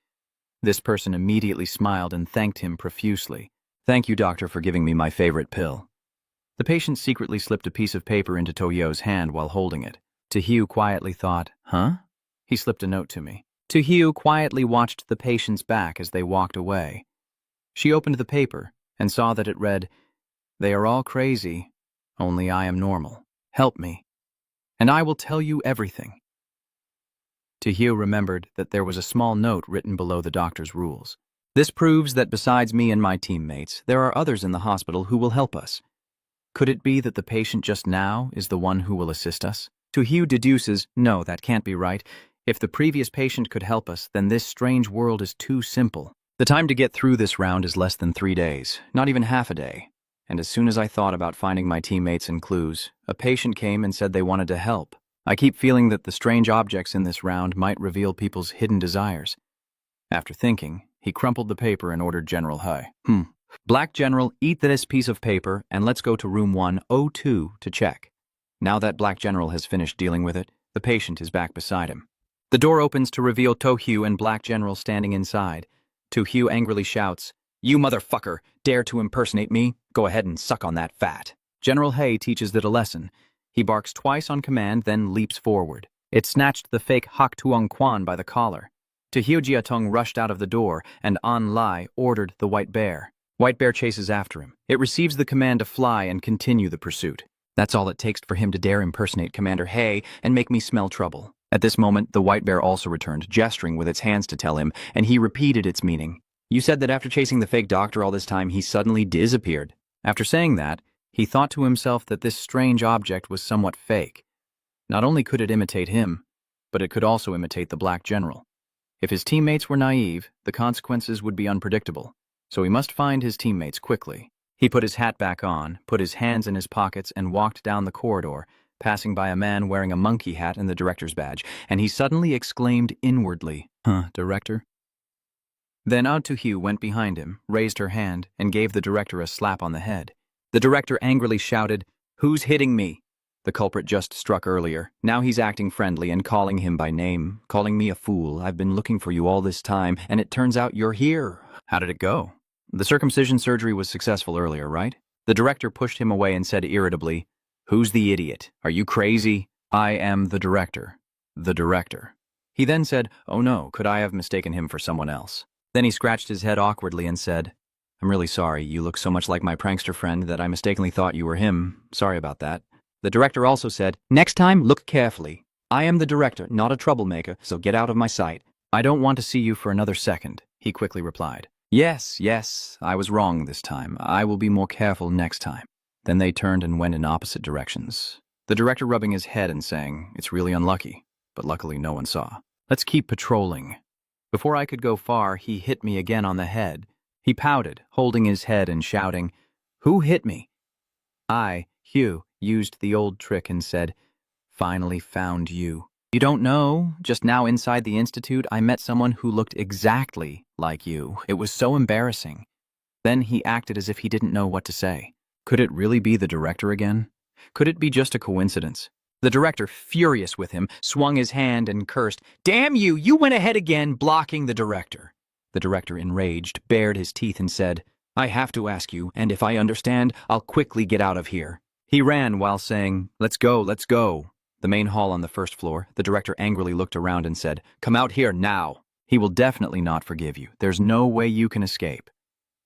This person immediately smiled and thanked him profusely. "Thank you, doctor, for giving me my favorite pill." The patient secretly slipped a piece of paper into Tohyo's hand while holding it. Tohyo quietly thought, "Huh?" He slipped a note to me. Tohyo quietly watched the patient's back as they walked away. She opened the paper and saw that it read, "They are all crazy, only I am normal. Help me, and I will tell you everything." Tohyo remembered that there was a small note written below the doctor's rules. "This proves that besides me and my teammates, there are others in the hospital who will help us. Could it be that the patient just now is the one who will assist us?" Tohyo deduces, no, that can't be right. If the previous patient could help us, then this strange world is too simple. The time to get through this round is less than 3 days, not even half a day. And as soon as I thought about finding my teammates and clues, a patient came and said they wanted to help. I keep feeling that the strange objects in this round might reveal people's hidden desires. After thinking, he crumpled the paper and ordered General Hai. Black General, eat this piece of paper and let's go to room 102 to check." Now that Black General has finished dealing with it, the patient is back beside him. The door opens to reveal Tohyo and Black General standing inside. Tohyo angrily shouts, "You motherfucker, dare to impersonate me? Go ahead and suck on that fat." General Hai teaches it a lesson. He barks twice on command, then leaps forward. It snatched the fake Hak Tuong Kwan by the collar. Tohyo Jiatong rushed out of the door, and An Lai ordered the White Bear. White Bear chases after him. It receives the command to fly and continue the pursuit. That's all it takes for him to dare impersonate Commander Hay and make me smell trouble. At this moment, the White Bear also returned, gesturing with its hands to tell him, and he repeated its meaning. "You said that after chasing the fake doctor all this time, he suddenly disappeared." After saying that, he thought to himself that this strange object was somewhat fake. Not only could it imitate him, but it could also imitate the Black General. If his teammates were naive, the consequences would be unpredictable, so he must find his teammates quickly. He put his hat back on, put his hands in his pockets, and walked down the corridor, passing by a man wearing a monkey hat and the director's badge, and he suddenly exclaimed inwardly, "Director?" Then Tohyo went behind him, raised her hand, and gave the director a slap on the head. The director angrily shouted, "Who's hitting me?" The culprit just struck earlier. Now he's acting friendly and calling him by name, calling me a fool. "I've been looking for you all this time, and it turns out you're here. How did it go? The circumcision surgery was successful earlier, right? The director pushed him away and said irritably, "Who's the idiot? Are you crazy? I am the director." The director. He then said, "Oh no, could I have mistaken him for someone else?" Then he scratched his head awkwardly and said, "I'm really sorry. You look so much like my prankster friend that I mistakenly thought you were him. Sorry about that." The director also said, "Next time, look carefully. I am the director, not a troublemaker, so get out of my sight." "I don't want to see you for another second," he quickly replied. Yes, I was wrong this time. I will be more careful next time." Then they turned and went in opposite directions. The director rubbing his head and saying, "It's really unlucky," but luckily no one saw. "Let's keep patrolling." Before I could go far, he hit me again on the head. He pouted, holding his head and shouting, "Who hit me?" I, Hugh, used the old trick and said, "Finally found you. You don't know, just now inside the institute, I met someone who looked exactly like you. It was so embarrassing." Then he acted as if he didn't know what to say. Could it really be the director again? Could it be just a coincidence? The director, furious with him, swung his hand and cursed, "Damn you, you went ahead again, blocking the director." The director, enraged, bared his teeth and said, "I have to ask you, and if I understand, I'll quickly get out of here." He ran while saying, "Let's go, let's go." The main hall on the first floor, the director angrily looked around and said, "Come out here now. He will definitely not forgive you. There's no way you can escape."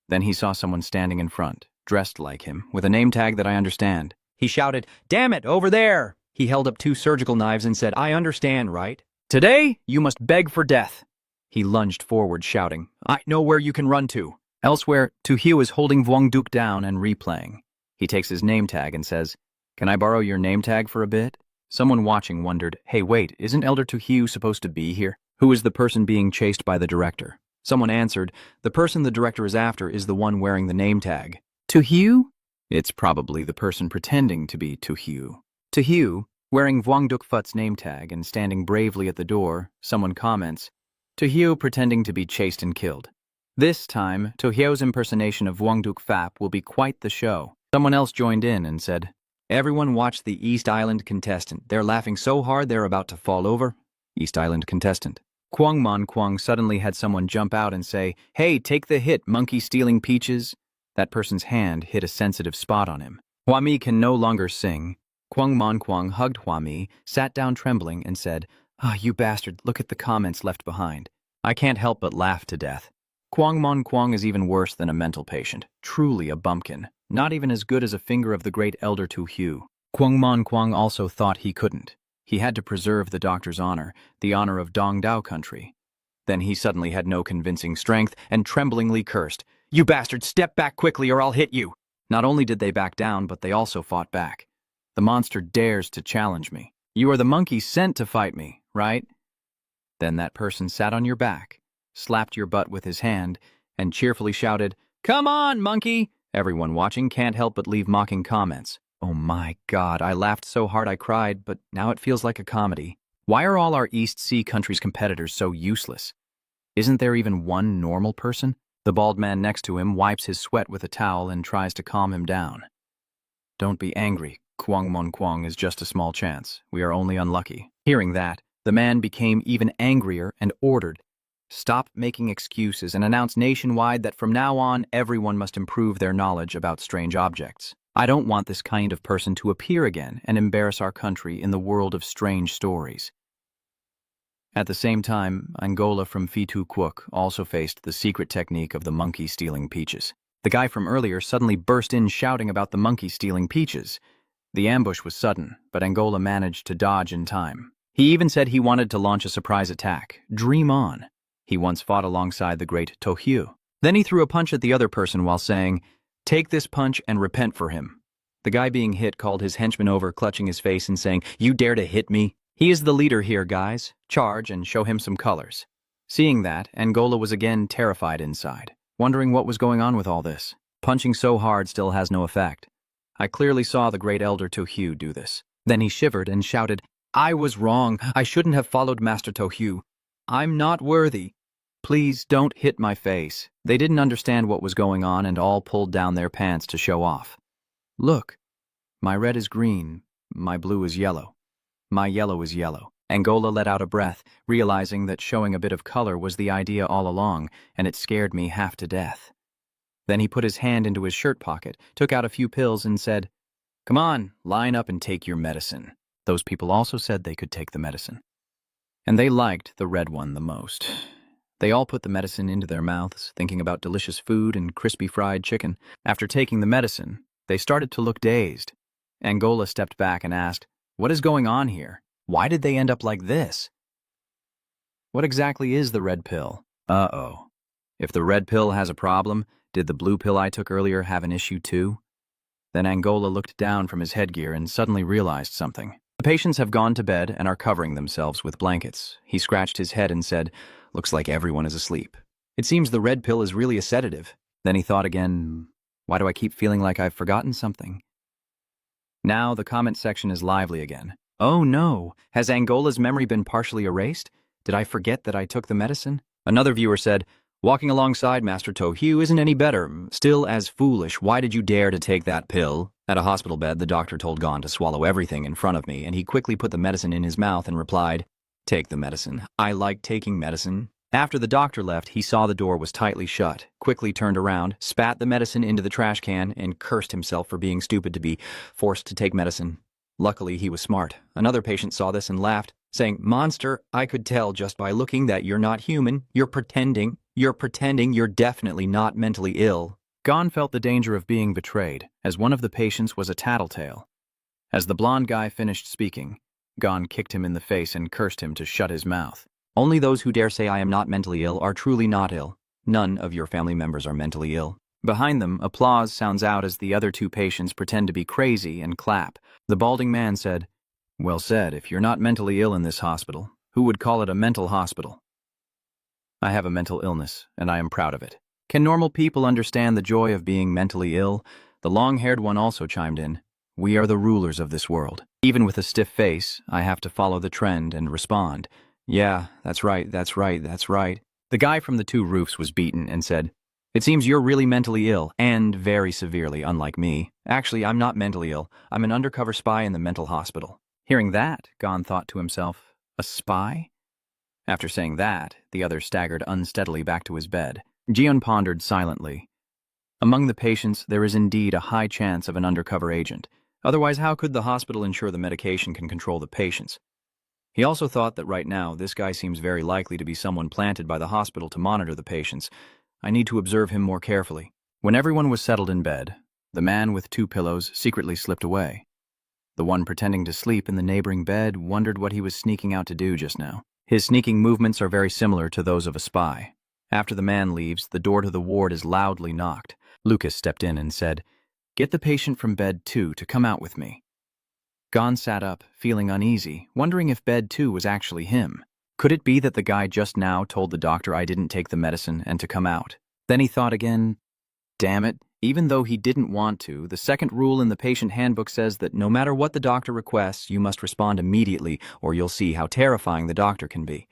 Then he saw someone standing in front, dressed like him, with a name tag that I understand. He shouted, "Damn it, over there!" He held up 2 surgical knives and said, "I understand, right? Today, you must beg for death." He lunged forward, shouting, "I know where you can run to." Elsewhere, Tojo is holding Vuongduk down and replaying. He takes his name tag and says, "Can I borrow your name tag for a bit?" Someone watching wondered, "Hey, wait, isn't Elder Tojo supposed to be here? Who is the person being chased by the director?" Someone answered, "The person the director is after is the one wearing the name tag." Tojo? It's probably the person pretending to be Tojo. Tojo, wearing Vuongduk Phut's name tag and standing bravely at the door, someone comments, "Tojo pretending to be chased and killed." This time, Tojo's impersonation of Vuongduk Phap will be quite the show. Someone else joined in and said, "Everyone watch the East Island contestant. They're laughing so hard they're about to fall over." East Island contestant. Kwangmon Kwang suddenly had someone jump out and say, "Hey, take the hit, monkey stealing peaches." That person's hand hit a sensitive spot on him. Hwami can no longer sing. Kwangmon Kwang hugged Hwami, sat down trembling, and said, "Ah, you bastard, look at the comments left behind." I can't help but laugh to death. Kwangmon Kwang is even worse than a mental patient. Truly a bumpkin. Not even as good as a finger of the great Elder Tojo. Kwangmon Kwang also thought he couldn't. He had to preserve the doctor's honor, the honor of Dongdao country. Then he suddenly had no convincing strength and tremblingly cursed, "You bastard, step back quickly or I'll hit you." Not only did they back down, but they also fought back. The monster dares to challenge me. "You are the monkey sent to fight me, right?" Then that person sat on your back, slapped your butt with his hand, and cheerfully shouted, "Come on, monkey!" Everyone watching can't help but leave mocking comments. Oh my God, I laughed so hard I cried, but now it feels like a comedy. Why are all our East Sea countries' competitors so useless? Isn't there even one normal person? The bald man next to him wipes his sweat with a towel and tries to calm him down. "Don't be angry. Kwangmon Kwang is just a small chance. We are only unlucky." Hearing that, the man became even angrier and ordered, "Stop making excuses and announce nationwide that from now on everyone must improve their knowledge about strange objects. I don't want this kind of person to appear again and embarrass our country in the world of strange stories." At the same time, Angola from Fitu Quoc also faced the secret technique of the monkey stealing peaches. The guy from earlier suddenly burst in shouting about the monkey stealing peaches. The ambush was sudden, but Angola managed to dodge in time. He even said he wanted to launch a surprise attack. Dream on. He once fought alongside the great Tojo. Then he threw a punch at the other person while saying, "Take this punch and repent for him." The guy being hit called his henchman over, clutching his face and saying, "You dare to hit me? He is the leader here, guys. Charge and show him some colors." Seeing that, Angola was again terrified inside, wondering what was going on with all this. Punching so hard still has no effect. I clearly saw the great Elder Tojo do this. Then he shivered and shouted, "I was wrong. I shouldn't have followed Master Tojo. I'm not worthy. Please don't hit my face." They didn't understand what was going on and all pulled down their pants to show off. "Look, my red is green, my blue is yellow. My yellow is yellow." Angola let out a breath, realizing that showing a bit of color was the idea all along, and it scared me half to death. Then he put his hand into his shirt pocket, took out a few pills, and said, "Come on, line up and take your medicine." Those people also said they could take the medicine. And they liked the red one the most. They all put the medicine into their mouths, thinking about delicious food and crispy fried chicken. After taking the medicine, they started to look dazed. Angola stepped back and asked, "What is going on here? Why did they end up like this?" "What exactly is the red pill?" "Uh-oh. If the red pill has a problem, did the blue pill I took earlier have an issue too?" Then Angola looked down from his headgear and suddenly realized something. "The patients have gone to bed and are covering themselves with blankets." He scratched his head and said, "Looks like everyone is asleep. It seems the red pill is really a sedative." Then he thought again, "Why do I keep feeling like I've forgotten something?" Now the comment section is lively again. "Oh no, has Angola's memory been partially erased? Did I forget that I took the medicine?" Another viewer said, "Walking alongside Master Tojo isn't any better. Still as foolish. Why did you dare to take that pill?" At a hospital bed, the doctor told Gon to swallow everything in front of me, and he quickly put the medicine in his mouth and replied, "Take the medicine. I like taking medicine." After the doctor left, he saw the door was tightly shut, quickly turned around, spat the medicine into the trash can, and cursed himself for being stupid to be forced to take medicine. Luckily, he was smart. Another patient saw this and laughed, saying, "Monster, I could tell just by looking that you're not human. You're pretending. You're definitely not mentally ill." Gon felt the danger of being betrayed, as one of the patients was a tattletale. As the blonde guy finished speaking, Gon kicked him in the face and cursed him to shut his mouth. "Only those who dare say I am not mentally ill are truly not ill. None of your family members are mentally ill." Behind them, applause sounds out as the other two patients pretend to be crazy and clap. The balding man said, "Well said. If you're not mentally ill in this hospital, who would call it a mental hospital?" "I have a mental illness, and I am proud of it. Can normal people understand the joy of being mentally ill?" The long-haired one also chimed in. "We are the rulers of this world. Even with a stiff face, I have to follow the trend and respond. Yeah, that's right. The guy from the two roofs was beaten and said, "It seems you're really mentally ill, and very severely, unlike me. Actually, I'm not mentally ill. I'm an undercover spy in the mental hospital." Hearing that, Gon thought to himself, "A spy?" After saying that, the other staggered unsteadily back to his bed. Jion pondered silently. Among the patients, there is indeed a high chance of an undercover agent. Otherwise, how could the hospital ensure the medication can control the patients? He also thought that right now, this guy seems very likely to be someone planted by the hospital to monitor the patients. I need to observe him more carefully. When everyone was settled in bed, the man with two pillows secretly slipped away. The one pretending to sleep in the neighboring bed wondered what he was sneaking out to do just now. His sneaking movements are very similar to those of a spy. After the man leaves, the door to the ward is loudly knocked. Lucas stepped in and said, "Get the patient from bed 2 to come out with me." Gon sat up, feeling uneasy, wondering if bed 2 was actually him. Could it be that the guy just now told the doctor I didn't take the medicine and to come out? Then he thought again, damn it, even though he didn't want to, the second rule in the patient handbook says that no matter what the doctor requests, you must respond immediately, or you'll see how terrifying the doctor can be.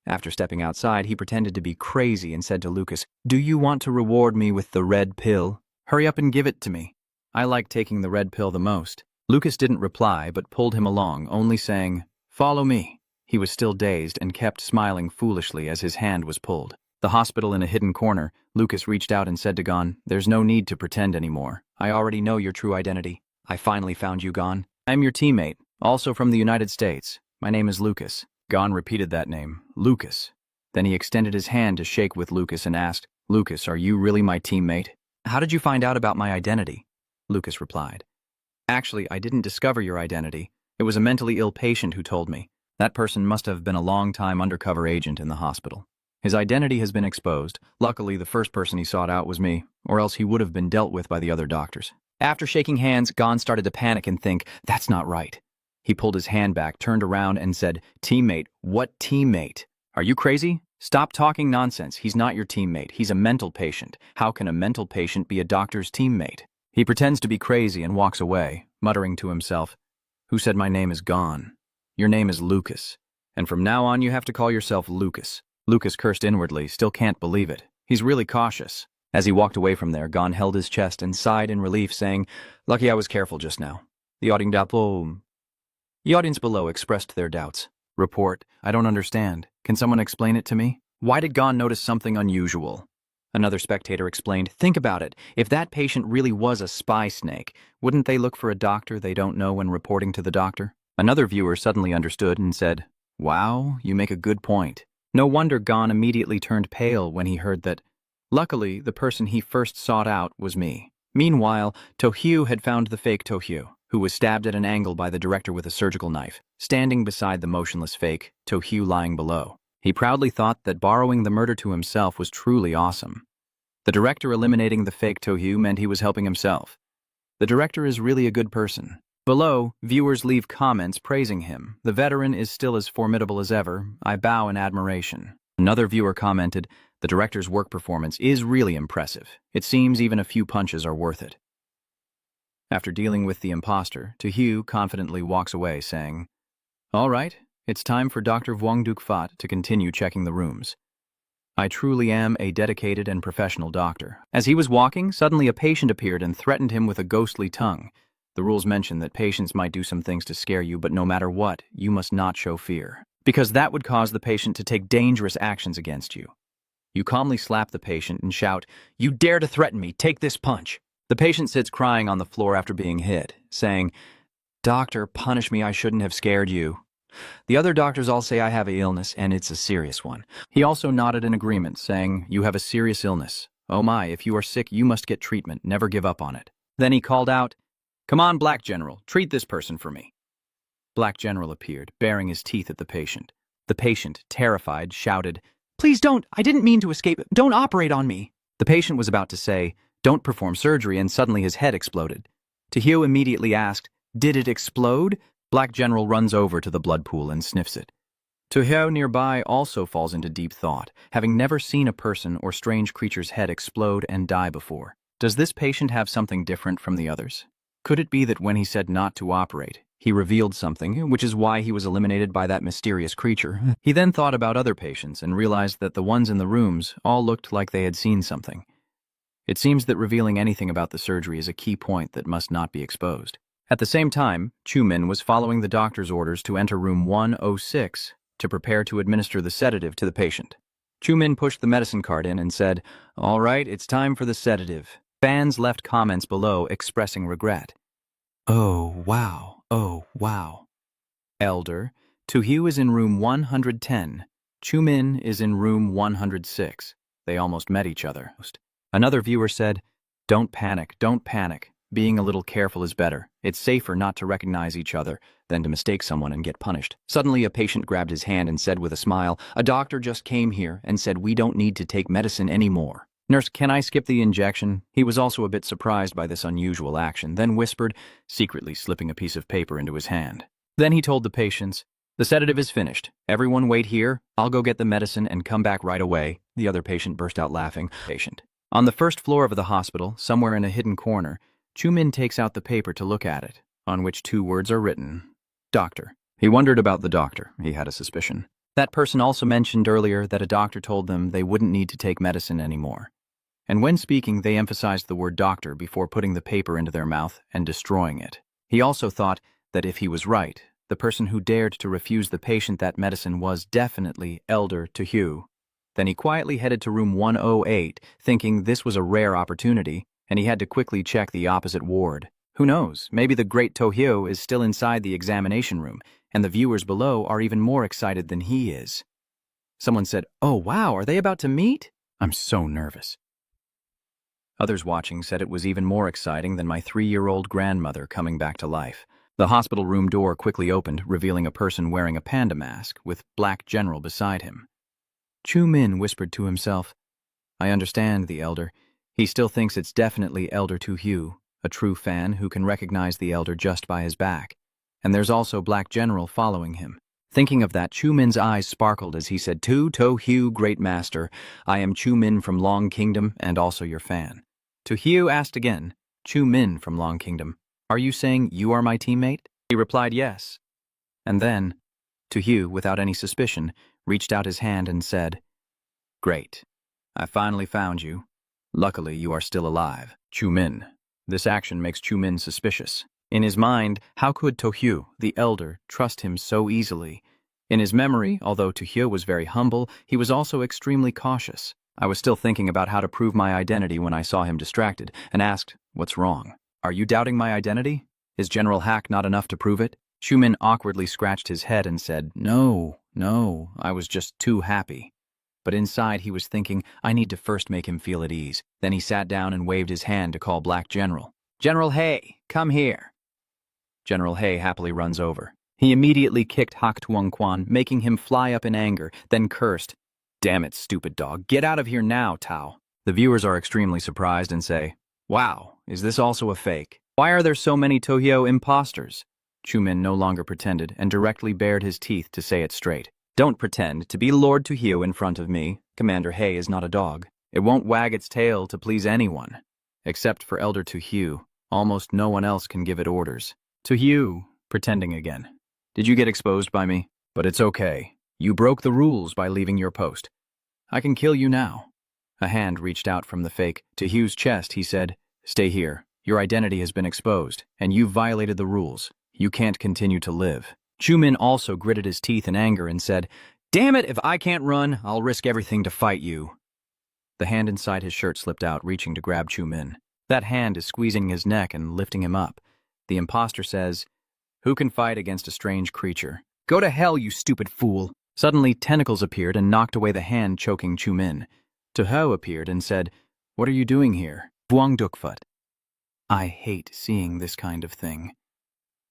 After stepping outside, he pretended to be crazy and said to Lucas, "Do you want to reward me with the red pill? Hurry up and give it to me. I like taking the red pill the most." Lucas didn't reply, but pulled him along, only saying, "Follow me." He was still dazed and kept smiling foolishly as his hand was pulled. The hospital in a hidden corner, Lucas reached out and said to Gon, "There's no need to pretend anymore. I already know your true identity. I finally found you, Gon. I'm your teammate, also from the United States. My name is Lucas." Gon repeated that name, Lucas. Then he extended his hand to shake with Lucas and asked, "Lucas, are you really my teammate?" "How did you find out about my identity?" Lucas replied. "Actually, I didn't discover your identity. It was a mentally ill patient who told me. That person must have been a long-time undercover agent in the hospital. His identity has been exposed. Luckily, the first person he sought out was me, or else he would have been dealt with by the other doctors." After shaking hands, Gon started to panic and think, that's not right. He pulled his hand back, turned around, and said, "Teammate? What teammate? Are you crazy? Stop talking nonsense. He's not your teammate. He's a mental patient. How can a mental patient be a doctor's teammate?" He pretends to be crazy and walks away, muttering to himself, "Who said my name is Gon? Your name is Lucas. And from now on, you have to call yourself Lucas." Lucas cursed inwardly, still can't believe it. He's really cautious. As he walked away from there, Gon held his chest and sighed in relief, saying, "Lucky I was careful just now." The audience below expressed their doubts. Report. I don't understand. Can someone explain it to me? Why did Gon notice something unusual? Another spectator explained, think about it. If that patient really was a spy snake, wouldn't they look for a doctor they don't know when reporting to the doctor? Another viewer suddenly understood and said, Wow, you make a good point. No wonder Gon immediately turned pale when he heard that. Luckily, the person he first sought out was me. Meanwhile, Tohyo had found the fake Tohyo, who was stabbed at an angle by the director with a surgical knife, standing beside the motionless fake, Tohyo lying below. He proudly thought that borrowing the murder to himself was truly awesome. The director eliminating the fake Tohyo meant he was helping himself. The director is really a good person. Below, viewers leave comments praising him. The veteran is still as formidable as ever. I bow in admiration. Another viewer commented, the director's work performance is really impressive. It seems even a few punches are worth it. After dealing with the imposter, Tohyo confidently walks away, saying, All right, it's time for Dr. Vuongduk-Fat to continue checking the rooms. I truly am a dedicated and professional doctor. As he was walking, suddenly a patient appeared and threatened him with a ghostly tongue. The rules mention that patients might do some things to scare you, but no matter what, you must not show fear, because that would cause the patient to take dangerous actions against you. You calmly slap the patient and shout, You dare to threaten me, take this punch. The patient sits crying on the floor after being hit, saying, Doctor, punish me, I shouldn't have scared you. The other doctors all say I have an illness, and it's a serious one. He also nodded in agreement, saying, You have a serious illness. Oh my, if you are sick, you must get treatment, never give up on it. Then he called out, Come on, Black General, treat this person for me. Black General appeared, baring his teeth at the patient. The patient, terrified, shouted, Please don't, I didn't mean to escape, don't operate on me. The patient was about to say, Don't perform surgery, and suddenly his head exploded. Tohyo immediately asked, Did it explode? Black General runs over to the blood pool and sniffs it. Tohyo nearby also falls into deep thought, having never seen a person or strange creature's head explode and die before. Does this patient have something different from the others? Could it be that when he said not to operate, he revealed something, which is why he was eliminated by that mysterious creature? He then thought about other patients and realized that the ones in the rooms all looked like they had seen something. It seems that revealing anything about the surgery is a key point that must not be exposed. At the same time, Chumin was following the doctor's orders to enter room 106 to prepare to administer the sedative to the patient. Chumin pushed the medicine cart in and said, All right, it's time for the sedative. Fans left comments below expressing regret. Oh, wow. Oh, wow. Elder, Tohyo is in room 110. Chumin is in room 106. They almost met each other. Another viewer said, Don't panic, don't panic. Being a little careful is better. It's safer not to recognize each other than to mistake someone and get punished. Suddenly, a patient grabbed his hand and said with a smile, A doctor just came here and said we don't need to take medicine anymore. Nurse, can I skip the injection? He was also a bit surprised by this unusual action, then whispered, secretly slipping a piece of paper into his hand. Then he told the patients, The sedative is finished. Everyone wait here. I'll go get the medicine and come back right away. The other patient burst out laughing. On the first floor of the hospital, somewhere in a hidden corner, Chumin takes out the paper to look at it, on which 2 words are written, Doctor. He wondered about the doctor. He had a suspicion. That person also mentioned earlier that a doctor told them they wouldn't need to take medicine anymore. And when speaking, they emphasized the word doctor before putting the paper into their mouth and destroying it. He also thought that if he was right, the person who dared to refuse the patient that medicine was definitely Elder Tohyo. Then he quietly headed to room 108, thinking this was a rare opportunity, and he had to quickly check the opposite ward. Who knows, maybe the great Tohyo is still inside the examination room, and the viewers below are even more excited than he is. Someone said, Oh wow, are they about to meet? I'm so nervous. Others watching said it was even more exciting than my 3-year-old grandmother coming back to life. The hospital room door quickly opened, revealing a person wearing a panda mask with Black General beside him. Chumin whispered to himself, I understand the elder. He still thinks it's definitely Elder Tohyo, a true fan who can recognize the elder just by his back. And there's also Black General following him. Thinking of that, Chumin's eyes sparkled as he said, To Tohyo, great master, I am Chumin from Long Kingdom and also your fan. Tohyo asked again, Chumin from Long Kingdom, are you saying you are my teammate? He replied yes. And then, Tohyo, without any suspicion, reached out his hand and said, Great. I finally found you. Luckily, you are still alive. Chumin. This action makes Chumin suspicious. In his mind, how could Tohyo, the elder, trust him so easily? In his memory, although Tojo was very humble, he was also extremely cautious. I was still thinking about how to prove my identity when I saw him distracted and asked, "What's wrong? Are you doubting my identity? Is General Hack not enough to prove it?" Chumin awkwardly scratched his head and said, No, I was just too happy. But inside he was thinking, I need to first make him feel at ease. Then he sat down and waved his hand to call Black General. "General Hay, come here." General Hay happily runs over. He immediately kicked Hak Tuong Quan, making him fly up in anger, then cursed, "Damn it, stupid dog, get out of here now, Tao." The viewers are extremely surprised and say, "Wow, is this also a fake? Why are there so many Tojo imposters?" Chumin no longer pretended and directly bared his teeth to say it straight. "Don't pretend to be Lord Tojo in front of me. Commander Hay is not a dog. It won't wag its tail to please anyone. Except for Elder Tojo, almost no one else can give it orders." Tojo, pretending again. "Did you get exposed by me? But it's okay. You broke the rules by leaving your post. I can kill you now." A hand reached out from the fake. To Hugh's chest, he said, "Stay here. Your identity has been exposed, and you've violated the rules. You can't continue to live." Chumin also gritted his teeth in anger and said, "Damn it, if I can't run, I'll risk everything to fight you." The hand inside his shirt slipped out, reaching to grab Chumin. That hand is squeezing his neck and lifting him up. The imposter says, "Who can fight against a strange creature? Go to hell, you stupid fool." Suddenly, tentacles appeared and knocked away the hand choking Chumin. Tojo appeared and said, "What are you doing here? Vuong Dukfut." I hate seeing this kind of thing.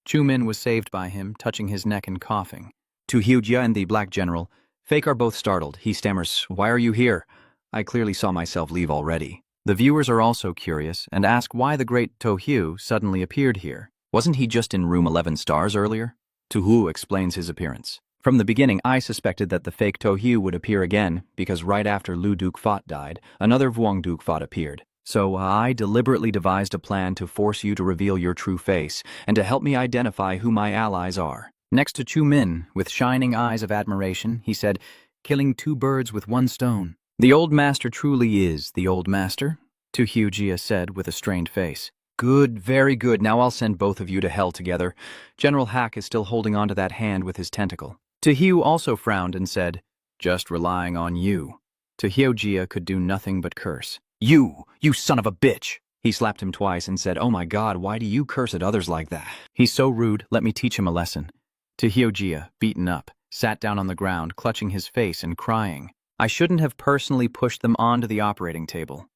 Chumin was saved by him, touching his neck and coughing. To Hyujia and the Black General, Fake are both startled. He stammers, "Why are you here? I clearly saw myself leave already." The viewers are also curious and ask why the great Tojo suddenly appeared here. Wasn't he just in room 11 stars earlier? Tojo explains his appearance. From the beginning, I suspected that the fake Tojo would appear again because right after Lu Dukfat died, another Vuong Dukfat appeared. So I deliberately devised a plan to force you to reveal your true face and to help me identify who my allies are. Next to Chumin, with shining eyes of admiration, he said, "Killing two birds with one stone." "The old master truly is the old master," To Hyujia said with a strained face. "Good, very good. Now I'll send both of you to hell together." General Hack is still holding onto that hand with his tentacle. Tojo also frowned and said, "Just relying on you." Hyujia could do nothing but curse. You son of a bitch!" He slapped him twice and said, "Oh my God, why do you curse at others like that?" "He's so rude, let me teach him a lesson." Hyujia, beaten up, sat down on the ground, clutching his face and crying. "I shouldn't have personally pushed them onto the operating table.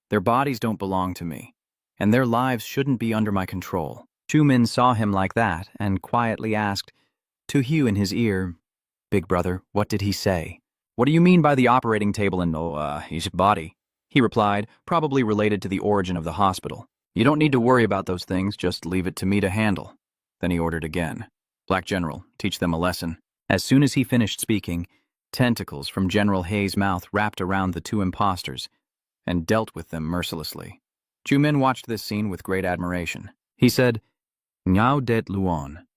Their bodies don't belong to me, and their lives shouldn't be under my control." Chumin saw him like that and quietly asked, Tojo in his ear, "Big brother, what did he say?" "What do you mean by the operating table and, his body?" He replied, probably related to the origin of the hospital. "You don't need to worry about those things, just leave it to me to handle." Then he ordered again, "Black General, teach them a lesson." As soon as he finished speaking, tentacles from General Hay's mouth wrapped around the two imposters and dealt with them mercilessly. Chumin watched this scene with great admiration. He said, "Nyao det luon."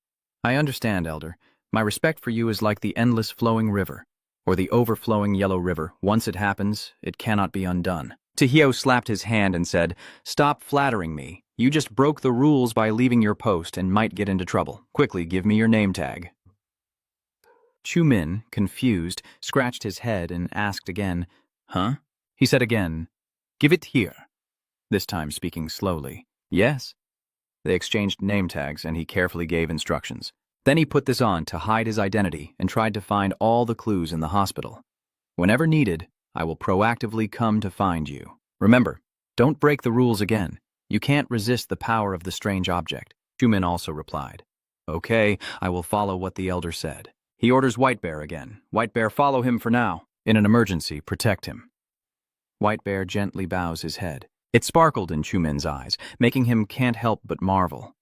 "I understand, Elder. My respect for you is like the endless flowing river, or the overflowing yellow river. Once it happens, it cannot be undone." Tojo slapped his hand and said, "Stop flattering me. You just broke the rules by leaving your post and might get into trouble. Quickly, give me your name tag." Chumin, confused, scratched his head and asked again, "Huh?" He said again, "Give it here." This time speaking slowly. "Yes." They exchanged name tags and he carefully gave instructions. Then he put this on to hide his identity and tried to find all the clues in the hospital. "Whenever needed, I will proactively come to find you. Remember, don't break the rules again. You can't resist the power of the strange object." Chumin also replied, "Okay, I will follow what the elder said." He orders White Bear again. "White Bear, follow him for now. In an emergency, protect him." White Bear gently bows his head. It sparkled in Chumin's eyes, making him can't help but marvel.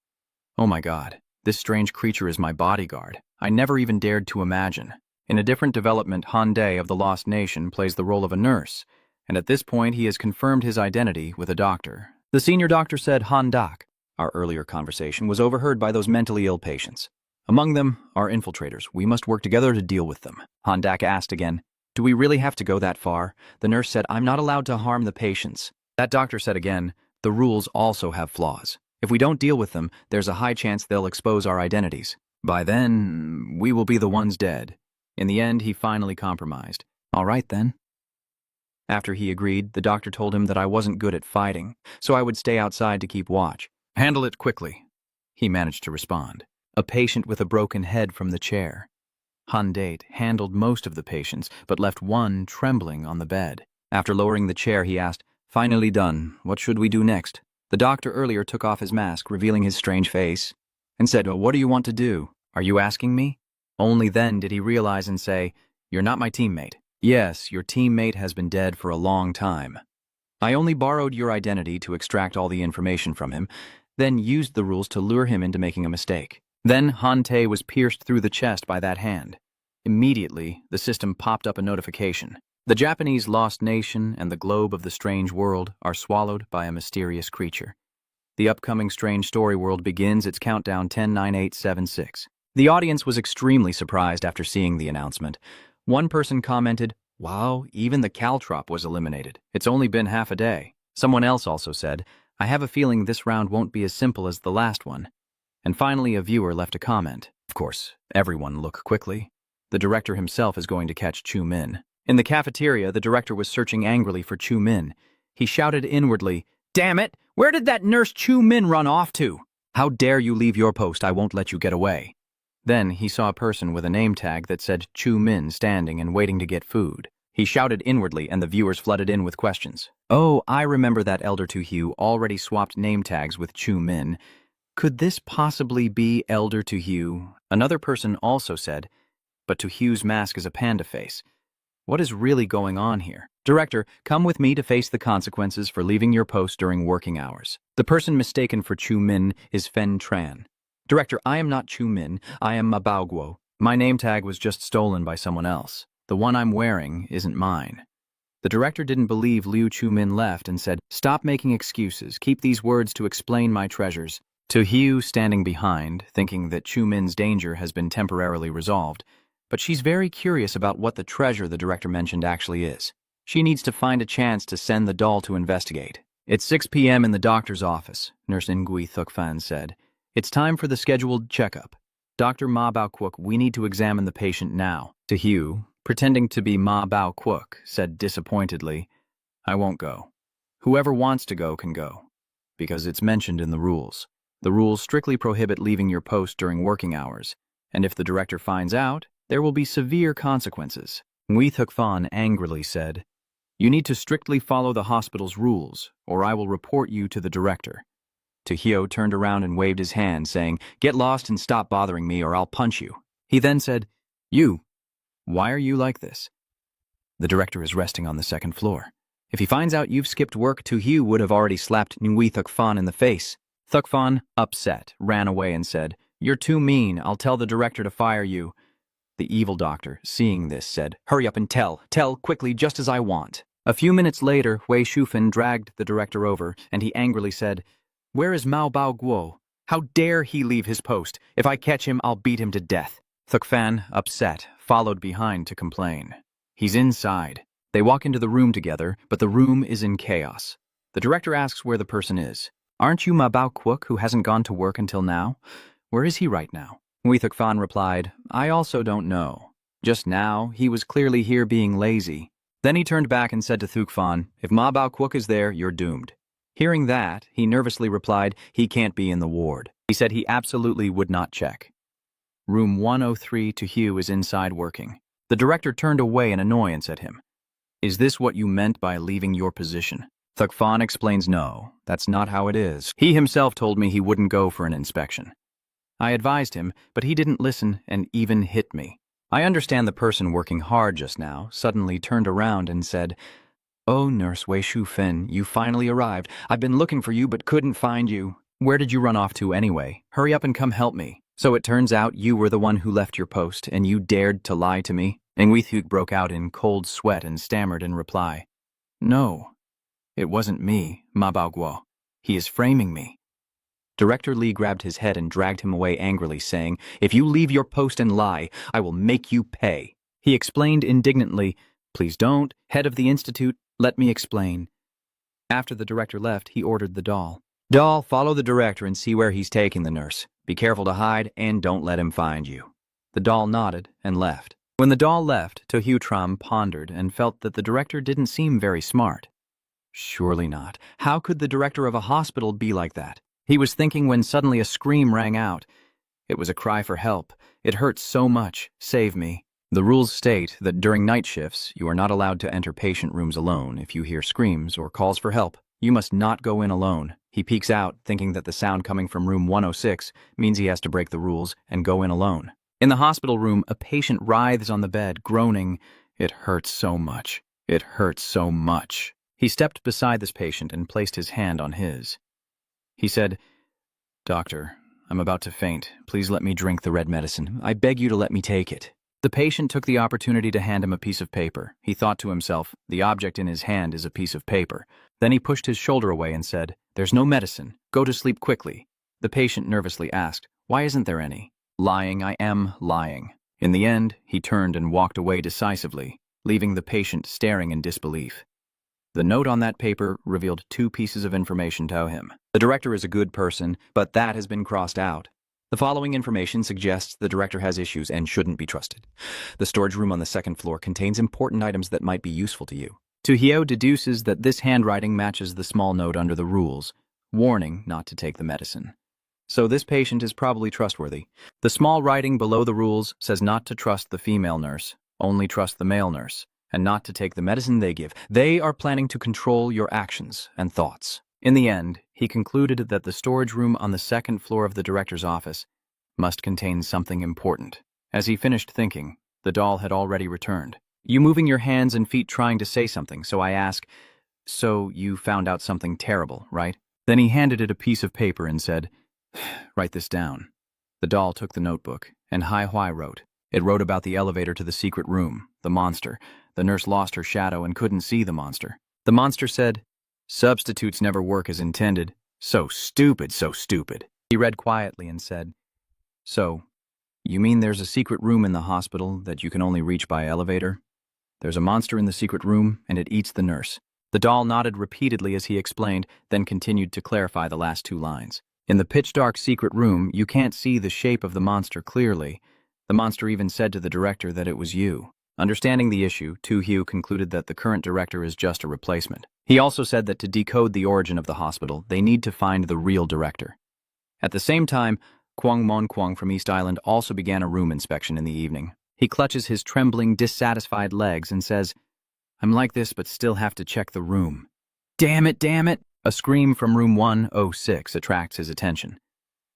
"Oh my God. This strange creature is my bodyguard. I never even dared to imagine." In a different development, Han Dae of the Lost Nation plays the role of a nurse, and at this point he has confirmed his identity with a doctor. The senior doctor said Han Dak. Our earlier conversation was overheard by those mentally ill patients. "Among them are infiltrators. We must work together to deal with them." Han Dak asked again, "Do we really have to go that far?" The nurse said, "I'm not allowed to harm the patients." That doctor said again, "The rules also have flaws. If we don't deal with them, there's a high chance they'll expose our identities. By then, we will be the ones dead." In the end, he finally compromised. All right, then. After he agreed, the doctor told him that I wasn't good at fighting, so I would stay outside to keep watch. Handle it quickly, he managed to respond. A patient with a broken head from the chair. Date handled most of the patients, but left one trembling on the bed. After lowering the chair, he asked, "Finally done. What should we do next?" The doctor earlier took off his mask, revealing his strange face, and said, "What do you want to do?" Are you asking me? Only then did he realize and say, You're not my teammate. Yes, your teammate has been dead for a long time. I only borrowed your identity to extract all the information from him, then used the rules to lure him into making a mistake. Then Hante was pierced through the chest by that hand. Immediately, the system popped up a notification. The Japanese lost nation and the globe of the strange world are swallowed by a mysterious creature. The upcoming strange story world begins its countdown 10-9-8-7-6. The audience was extremely surprised after seeing the announcement. One person commented, "Wow, even the caltrop was eliminated. It's only been half a day." Someone else also said, "I have a feeling this round won't be as simple as the last one." And finally, a viewer left a comment. Of course, everyone look quickly. The director himself is going to catch Chu Min. In the cafeteria, the director was searching angrily for Chu Min. He shouted inwardly, "Damn it! Where did that nurse Chu Min run off to? How dare you leave your post? I won't let you get away." Then he saw a person with a name tag that said Chu Min standing and waiting to get food. He shouted inwardly and the viewers flooded in with questions. "Oh, I remember that Elder To Hugh already swapped name tags with Chu Min. Could this possibly be Elder To Hugh?" Another person also said, "But To Hugh's mask is a panda face. What is really going on here? Director, come with me to face the consequences for leaving your post during working hours." The person mistaken for Chu Min is Fen Tran. "Director, I am not Chu Min. I am Ma Baoguo. My name tag was just stolen by someone else. The one I'm wearing isn't mine." The director didn't believe Liu Chu Min left and said, "Stop making excuses. Keep these words to explain my treasures." To Hugh, standing behind, thinking that Chu Min's danger has been temporarily resolved, but she's very curious about what the treasure the director mentioned actually is. She needs to find a chance to send the doll to investigate. It's 6 p.m. in the doctor's office, Nurse Ngui Thukfan said. "It's time for the scheduled checkup. Dr. Ma Bao Kwok, we need to examine the patient now." To Hugh, pretending to be Ma Bao Kwok, said disappointedly, "I won't go. Whoever wants to go can go, because it's mentioned in the rules. The rules strictly prohibit leaving your post during working hours, and if the director finds out, there will be severe consequences." Ngui Thukfan angrily said, "You need to strictly follow the hospital's rules, or I will report you to the director." Hyo turned around and waved his hand, saying, "Get lost and stop bothering me, or I'll punch you." He then said, "You, why are you like this? The director is resting on the second floor. If he finds out you've skipped work, Hyo would have already slapped Ngui Thukfan in the face." Thukfan, upset, ran away and said, "You're too mean. I'll tell the director to fire you." The evil doctor, seeing this, said, "Hurry up and tell quickly, just as I want." A few minutes later, Wei Shufan dragged the director over, and he angrily said, "Where is Mao Bao Guo? How dare he leave his post? If I catch him, I'll beat him to death." Thukfan, upset, followed behind to complain. He's inside. They walk into the room together, but the room is in chaos. The director asks where the person is. "Aren't you Ma Bao Kwok, who hasn't gone to work until now? Where is he right now?" Ngui Thukfan replied, "I also don't know. Just now, he was clearly here being lazy." Then he turned back and said to Thukfan, "If Ma Bao Kwok is there, you're doomed." Hearing that, he nervously replied, "He can't be in the ward." He said he absolutely would not check. Room 103 to Hugh is inside working. The director turned away in annoyance at him. "Is this what you meant by leaving your position?" Thukfan explains, "No, that's not how it is. He himself told me he wouldn't go for an inspection. I advised him, but he didn't listen and even hit me." I understand the person working hard just now suddenly turned around and said, "Oh, Nurse Wei Shufan, you finally arrived. I've been looking for you but couldn't find you." "Where did you run off to anyway? Hurry up and come help me." "So it turns out you were the one who left your post and you dared to lie to me?" Ngui broke out in cold sweat and stammered in reply, "No, it wasn't me, Ma Bao Guo. He is framing me." Director Lee grabbed his head and dragged him away angrily, saying, "If you leave your post and lie, I will make you pay." He explained indignantly, "Please don't, head of the institute, let me explain." After the director left, he ordered the doll. "Doll, follow the director and see where he's taking the nurse. Be careful to hide and don't let him find you." The doll nodded and left. When the doll left, Tojo Tram pondered and felt that the director didn't seem very smart. Surely not. How could the director of a hospital be like that? He was thinking when suddenly a scream rang out. It was a cry for help. It hurts so much. Save me. The rules state that during night shifts, you are not allowed to enter patient rooms alone. If you hear screams or calls for help, you must not go in alone. He peeks out, thinking that the sound coming from room 106 means he has to break the rules and go in alone. In the hospital room, a patient writhes on the bed, groaning, "It hurts so much. It hurts so much." He stepped beside this patient and placed his hand on his. He said, "Doctor, I'm about to faint. Please let me drink the red medicine. I beg you to let me take it." The patient took the opportunity to hand him a piece of paper. He thought to himself, the object in his hand is a piece of paper. Then he pushed his shoulder away and said, "There's no medicine. Go to sleep quickly." The patient nervously asked, "Why isn't there any?" "Lying, I am lying." In the end, he turned and walked away decisively, leaving the patient staring in disbelief. The note on that paper revealed 2 pieces of information to him. The director is a good person, but that has been crossed out. The following information suggests the director has issues and shouldn't be trusted. The storage room on the 2nd floor contains important items that might be useful to you. Tojo deduces that this handwriting matches the small note under the rules, warning not to take the medicine. So this patient is probably trustworthy. The small writing below the rules says not to trust the female nurse, only trust the male nurse, and not to take the medicine they give. They are planning to control your actions and thoughts. In the end, he concluded that the storage room on the 2nd floor of the director's office must contain something important. As he finished thinking, the doll had already returned. "You moving your hands and feet trying to say something, so I ask, so you found out something terrible, right?" Then he handed it a piece of paper and said, "Write this down." The doll took the notebook, and Hai Hui wrote. It wrote about the elevator to the secret room, the monster. The nurse lost her shadow and couldn't see the monster. The monster said, "Substitutes never work as intended. So stupid, so stupid." He read quietly and said, "So, you mean there's a secret room in the hospital that you can only reach by elevator? There's a monster in the secret room, and it eats the nurse." The doll nodded repeatedly as he explained, then continued to clarify the last 2 lines. "In the pitch-dark secret room, you can't see the shape of the monster clearly. The monster even said to the director that it was you." Understanding the issue, Tojo concluded that the current director is just a replacement. He also said that to decode the origin of the hospital, they need to find the real director. At the same time, Kwang Mon Kwang from East Island also began a room inspection in the evening. He clutches his trembling, dissatisfied legs and says, "I'm like this but still have to check the room." Damn it, damn it! A scream from room 106 attracts his attention.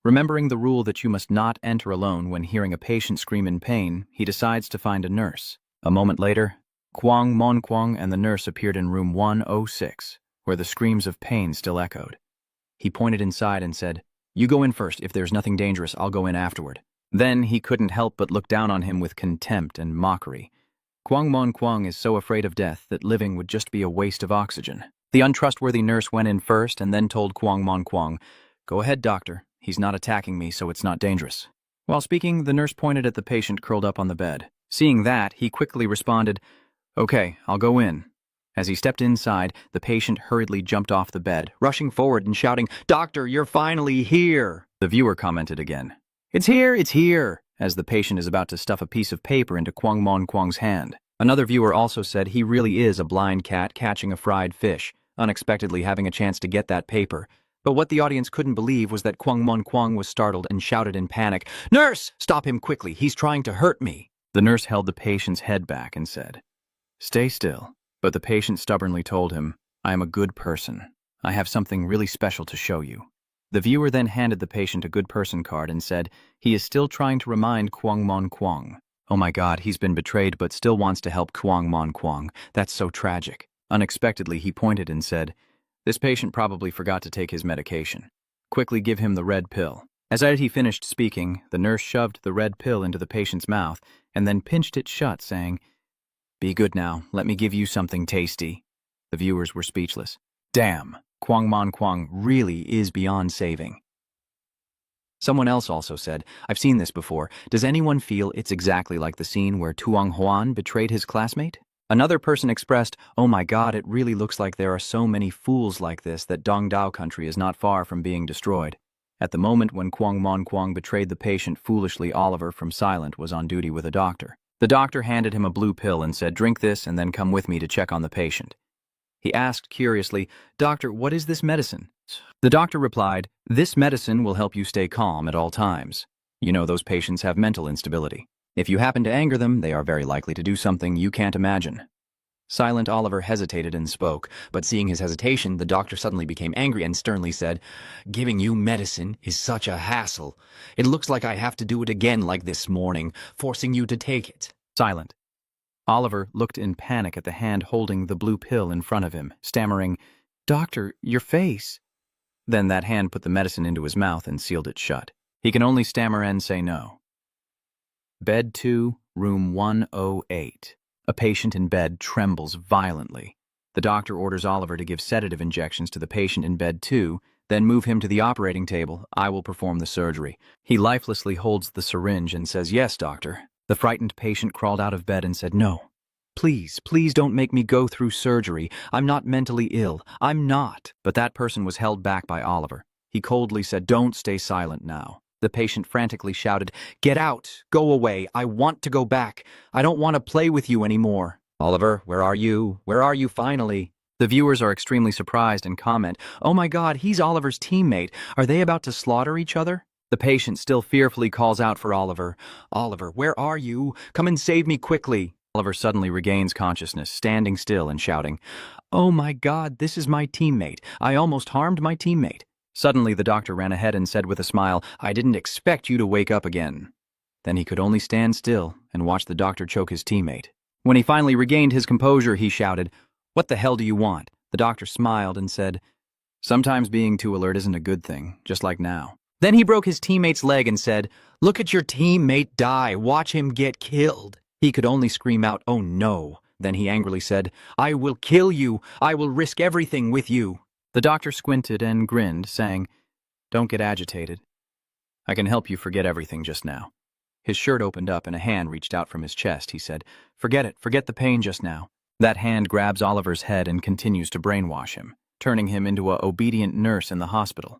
Remembering the rule that you must not enter alone when hearing a patient scream in pain, he decides to find a nurse. A moment later, Kwang Mon Kwang and the nurse appeared in room 106, where the screams of pain still echoed. He pointed inside and said, "You go in first. If there's nothing dangerous, I'll go in afterward." Then he couldn't help but look down on him with contempt and mockery. Kwang Mon Kwang is so afraid of death that living would just be a waste of oxygen. The untrustworthy nurse went in first and then told Kwang Mon Kwang, "Go ahead, doctor. He's not attacking me, so it's not dangerous." While speaking, the nurse pointed at the patient curled up on the bed. Seeing that, he quickly responded, "Okay, I'll go in." As he stepped inside, the patient hurriedly jumped off the bed, rushing forward and shouting, "Doctor, you're finally here!" The viewer commented again, "It's here," as the patient is about to stuff a piece of paper into Kwang Mon Kwang's hand. Another viewer also said he really is a blind cat catching a fried fish, unexpectedly having a chance to get that paper. But what the audience couldn't believe was that Kwang Mon Kwang was startled and shouted in panic, "Nurse, stop him quickly, he's trying to hurt me." The nurse held the patient's head back and said, "Stay still." But the patient stubbornly told him, "I am a good person. I have something really special to show you." The viewer then handed the patient a good person card and said, he is still trying to remind Kwang Mon Kwang. Oh my God, he's been betrayed but still wants to help Kwang Mon Kwang. That's so tragic. Unexpectedly, he pointed and said, "This patient probably forgot to take his medication. Quickly give him the red pill." As he finished speaking, the nurse shoved the red pill into the patient's mouth and then pinched it shut, saying, "Be good now, let me give you something tasty." The viewers were speechless. Damn, Kwang Mon Kwang really is beyond saving. Someone else also said, "I've seen this before. Does anyone feel it's exactly like the scene where Tuang Huan betrayed his classmate?" Another person expressed, "Oh my God, it really looks like there are so many fools like this that Dongdao country is not far from being destroyed." At the moment when Kwang Mon Kwang betrayed the patient foolishly, Oliver from Silent was on duty with a doctor. The doctor handed him a blue pill and said, "Drink this and then come with me to check on the patient." He asked curiously, "Doctor, what is this medicine?" The doctor replied, "This medicine will help you stay calm at all times. You know those patients have mental instability. If you happen to anger them, they are very likely to do something you can't imagine." Silent Oliver hesitated and spoke, but seeing his hesitation, the doctor suddenly became angry and sternly said, "Giving you medicine is such a hassle. It looks like I have to do it again like this morning, forcing you to take it." Silent. Oliver looked in panic at the hand holding the blue pill in front of him, stammering, "Doctor, your face." Then that hand put the medicine into his mouth and sealed it shut. He can only stammer and say no. Bed 2, room 108. A patient in bed trembles violently. The doctor orders Oliver to give sedative injections to the patient in bed 2, then move him to the operating table. "I will perform the surgery." He lifelessly holds the syringe and says, "Yes, doctor." The frightened patient crawled out of bed and said, "No. Please, please don't make me go through surgery. I'm not mentally ill. I'm not." But that person was held back by Oliver. He coldly said, "Don't stay silent now." The patient frantically shouted, "Get out! Go away! I want to go back! I don't want to play with you anymore!" "Oliver, where are you? Where are you finally?" The viewers are extremely surprised and comment, "Oh my God, he's Oliver's teammate. Are they about to slaughter each other?" The patient still fearfully calls out for Oliver. "Oliver, where are you? Come and save me quickly!" Oliver suddenly regains consciousness, standing still and shouting, "Oh my God, this is my teammate. I almost harmed my teammate." Suddenly the doctor ran ahead and said with a smile, "I didn't expect you to wake up again." Then he could only stand still and watch the doctor choke his teammate. When he finally regained his composure, he shouted, "What the hell do you want?" The doctor smiled and said, "Sometimes being too alert isn't a good thing, just like now." Then he broke his teammate's leg and said, "Look at your teammate die. Watch him get killed." He could only scream out, "Oh no." Then he angrily said, "I will kill you. I will risk everything with you." The doctor squinted and grinned, saying, "Don't get agitated. I can help you forget everything just now." His shirt opened up and a hand reached out from his chest. He said, "Forget it. Forget the pain just now." That hand grabs Oliver's head and continues to brainwash him, turning him into an obedient nurse in the hospital.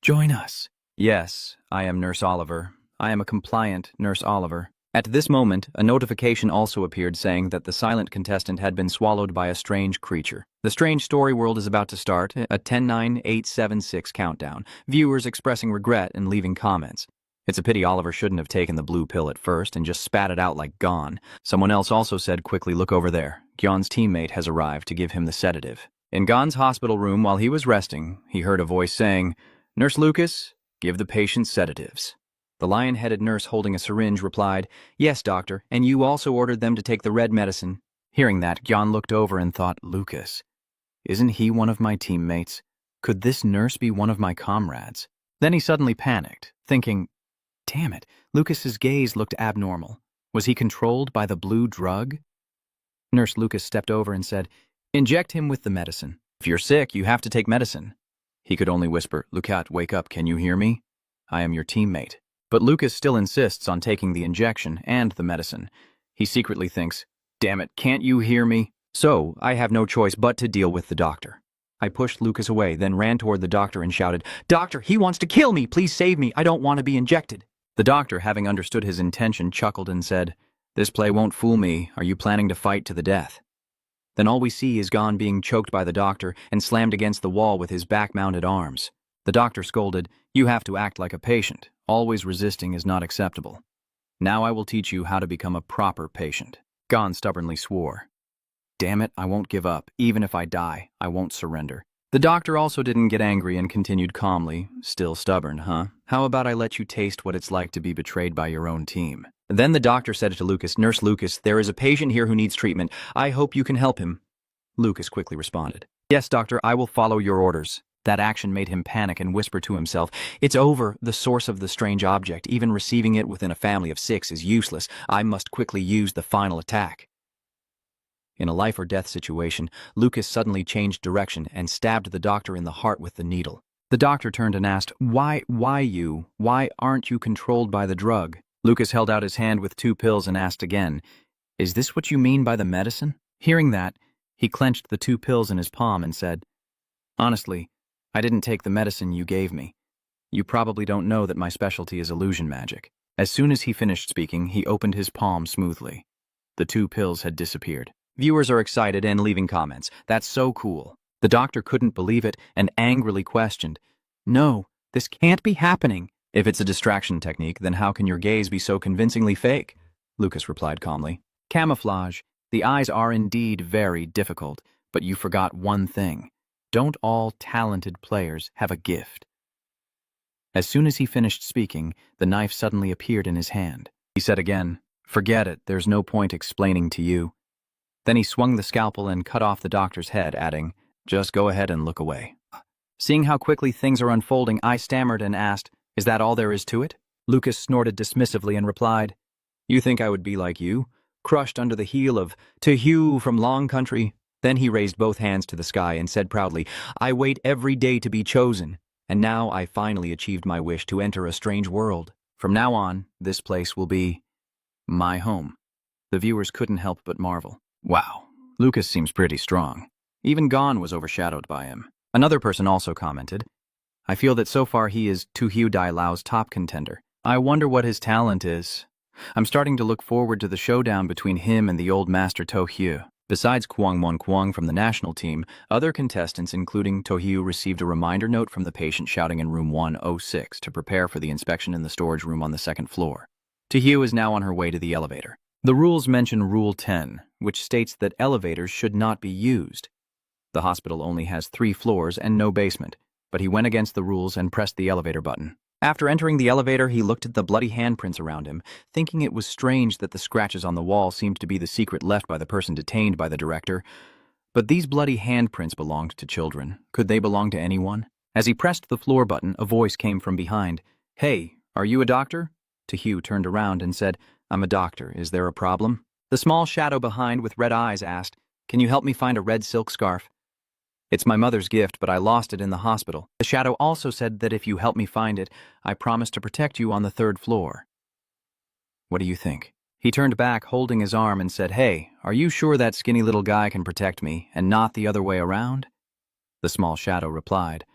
"Join us." "Yes, I am Nurse Oliver. I am a compliant Nurse Oliver." At this moment, a notification also appeared saying that the silent contestant had been swallowed by a strange creature. The strange story world is about to start, a 10-9-8-7-6 countdown, viewers expressing regret and leaving comments. It's a pity Oliver shouldn't have taken the blue pill at first and just spat it out like Gon. Someone else also said, "Quickly look over there. Gyeon's teammate has arrived to give him the sedative." In Gon's hospital room while he was resting, he heard a voice saying, "Nurse Lucas, give the patient sedatives." The lion-headed nurse holding a syringe replied, "Yes, doctor, and you also ordered them to take the red medicine." Hearing that, Gyeon looked over and thought, "Lucas, isn't he one of my teammates? Could this nurse be one of my comrades?" Then he suddenly panicked, thinking, "Damn it, Lucas's gaze looked abnormal. Was he controlled by the blue drug?" Nurse Lucas stepped over and said, "Inject him with the medicine. If you're sick, you have to take medicine." He could only whisper, "Lukat, wake up, can you hear me? I am your teammate." But Lucas still insists on taking the injection and the medicine. He secretly thinks, "Damn it, can't you hear me?" So, I have no choice but to deal with the doctor. I pushed Lucas away, then ran toward the doctor and shouted, "Doctor, he wants to kill me! Please save me! I don't want to be injected." The doctor, having understood his intention, chuckled and said, "This play won't fool me. Are you planning to fight to the death?" Then all we see is Gon being choked by the doctor and slammed against the wall with his back-mounted arms. The doctor scolded, "You have to act like a patient. Always resisting is not acceptable. Now I will teach you how to become a proper patient." Gon stubbornly swore, "Damn it, I won't give up. Even if I die, I won't surrender." The doctor also didn't get angry and continued calmly, "Still stubborn, huh? How about I let you taste what it's like to be betrayed by your own team?" Then the doctor said to Lucas, "Nurse Lucas, there is a patient here who needs treatment. I hope you can help him." Lucas quickly responded, "Yes, doctor, I will follow your orders." That action made him panic and whisper to himself, "It's over. The source of the strange object, even receiving it within a family of 6, is useless. I must quickly use the final attack." In a life-or-death situation, Lucas suddenly changed direction and stabbed the doctor in the heart with the needle. The doctor turned and asked, Why you? Why aren't you controlled by the drug?" Lucas held out his hand with 2 pills and asked again, "Is this what you mean by the medicine?" Hearing that, he clenched the 2 pills in his palm and said, "Honestly, I didn't take the medicine you gave me. You probably don't know that my specialty is illusion magic." As soon as he finished speaking, he opened his palm smoothly. The 2 pills had disappeared. Viewers are excited and leaving comments. That's so cool. The doctor couldn't believe it and angrily questioned, "No, this can't be happening." "If it's a distraction technique, then how can your gaze be so convincingly fake?" Lucas replied calmly. "Camouflage. The eyes are indeed very difficult, but you forgot one thing. Don't all talented players have a gift?" As soon as he finished speaking, the knife suddenly appeared in his hand. He said again, "Forget it, there's no point explaining to you." Then he swung the scalpel and cut off the doctor's head, adding, "Just go ahead and look away." Seeing how quickly things are unfolding, I stammered and asked, "Is that all there is to it?" Lucas snorted dismissively and replied, "You think I would be like you, crushed under the heel of Tojo from Long Country?" Then he raised both hands to the sky and said proudly, "I wait every day to be chosen, and now I finally achieved my wish to enter a strange world. From now on, this place will be my home." The viewers couldn't help but marvel. Wow, Lucas seems pretty strong. Even Gon was overshadowed by him. Another person also commented, "I feel that so far he is Tojo Dai Lao's top contender. I wonder what his talent is. I'm starting to look forward to the showdown between him and the old master Tojo." Besides Kwangmon Kwang from the national team, other contestants including Tojo received a reminder note from the patient shouting in room 106 to prepare for the inspection in the storage room on the 2nd floor. Tojo is now on her way to the elevator. The rules mention Rule 10, which states that elevators should not be used. The hospital only has 3 floors and no basement, but he went against the rules and pressed the elevator button. After entering the elevator, he looked at the bloody handprints around him, thinking it was strange that the scratches on the wall seemed to be the secret left by the person detained by the director. But these bloody handprints belonged to children. Could they belong to anyone? As he pressed the floor button, a voice came from behind. "Hey, are you a doctor?" Tojo turned around and said, "I'm a doctor. Is there a problem?" The small shadow behind with red eyes asked, "Can you help me find a red silk scarf?" "It's my mother's gift, but I lost it in the hospital." The shadow also said that if you help me find it, I promise to protect you on the 3rd floor. "What do you think?" He turned back, holding his arm, and said, "Hey, are you sure that skinny little guy can protect me, and not the other way around?" The small shadow replied,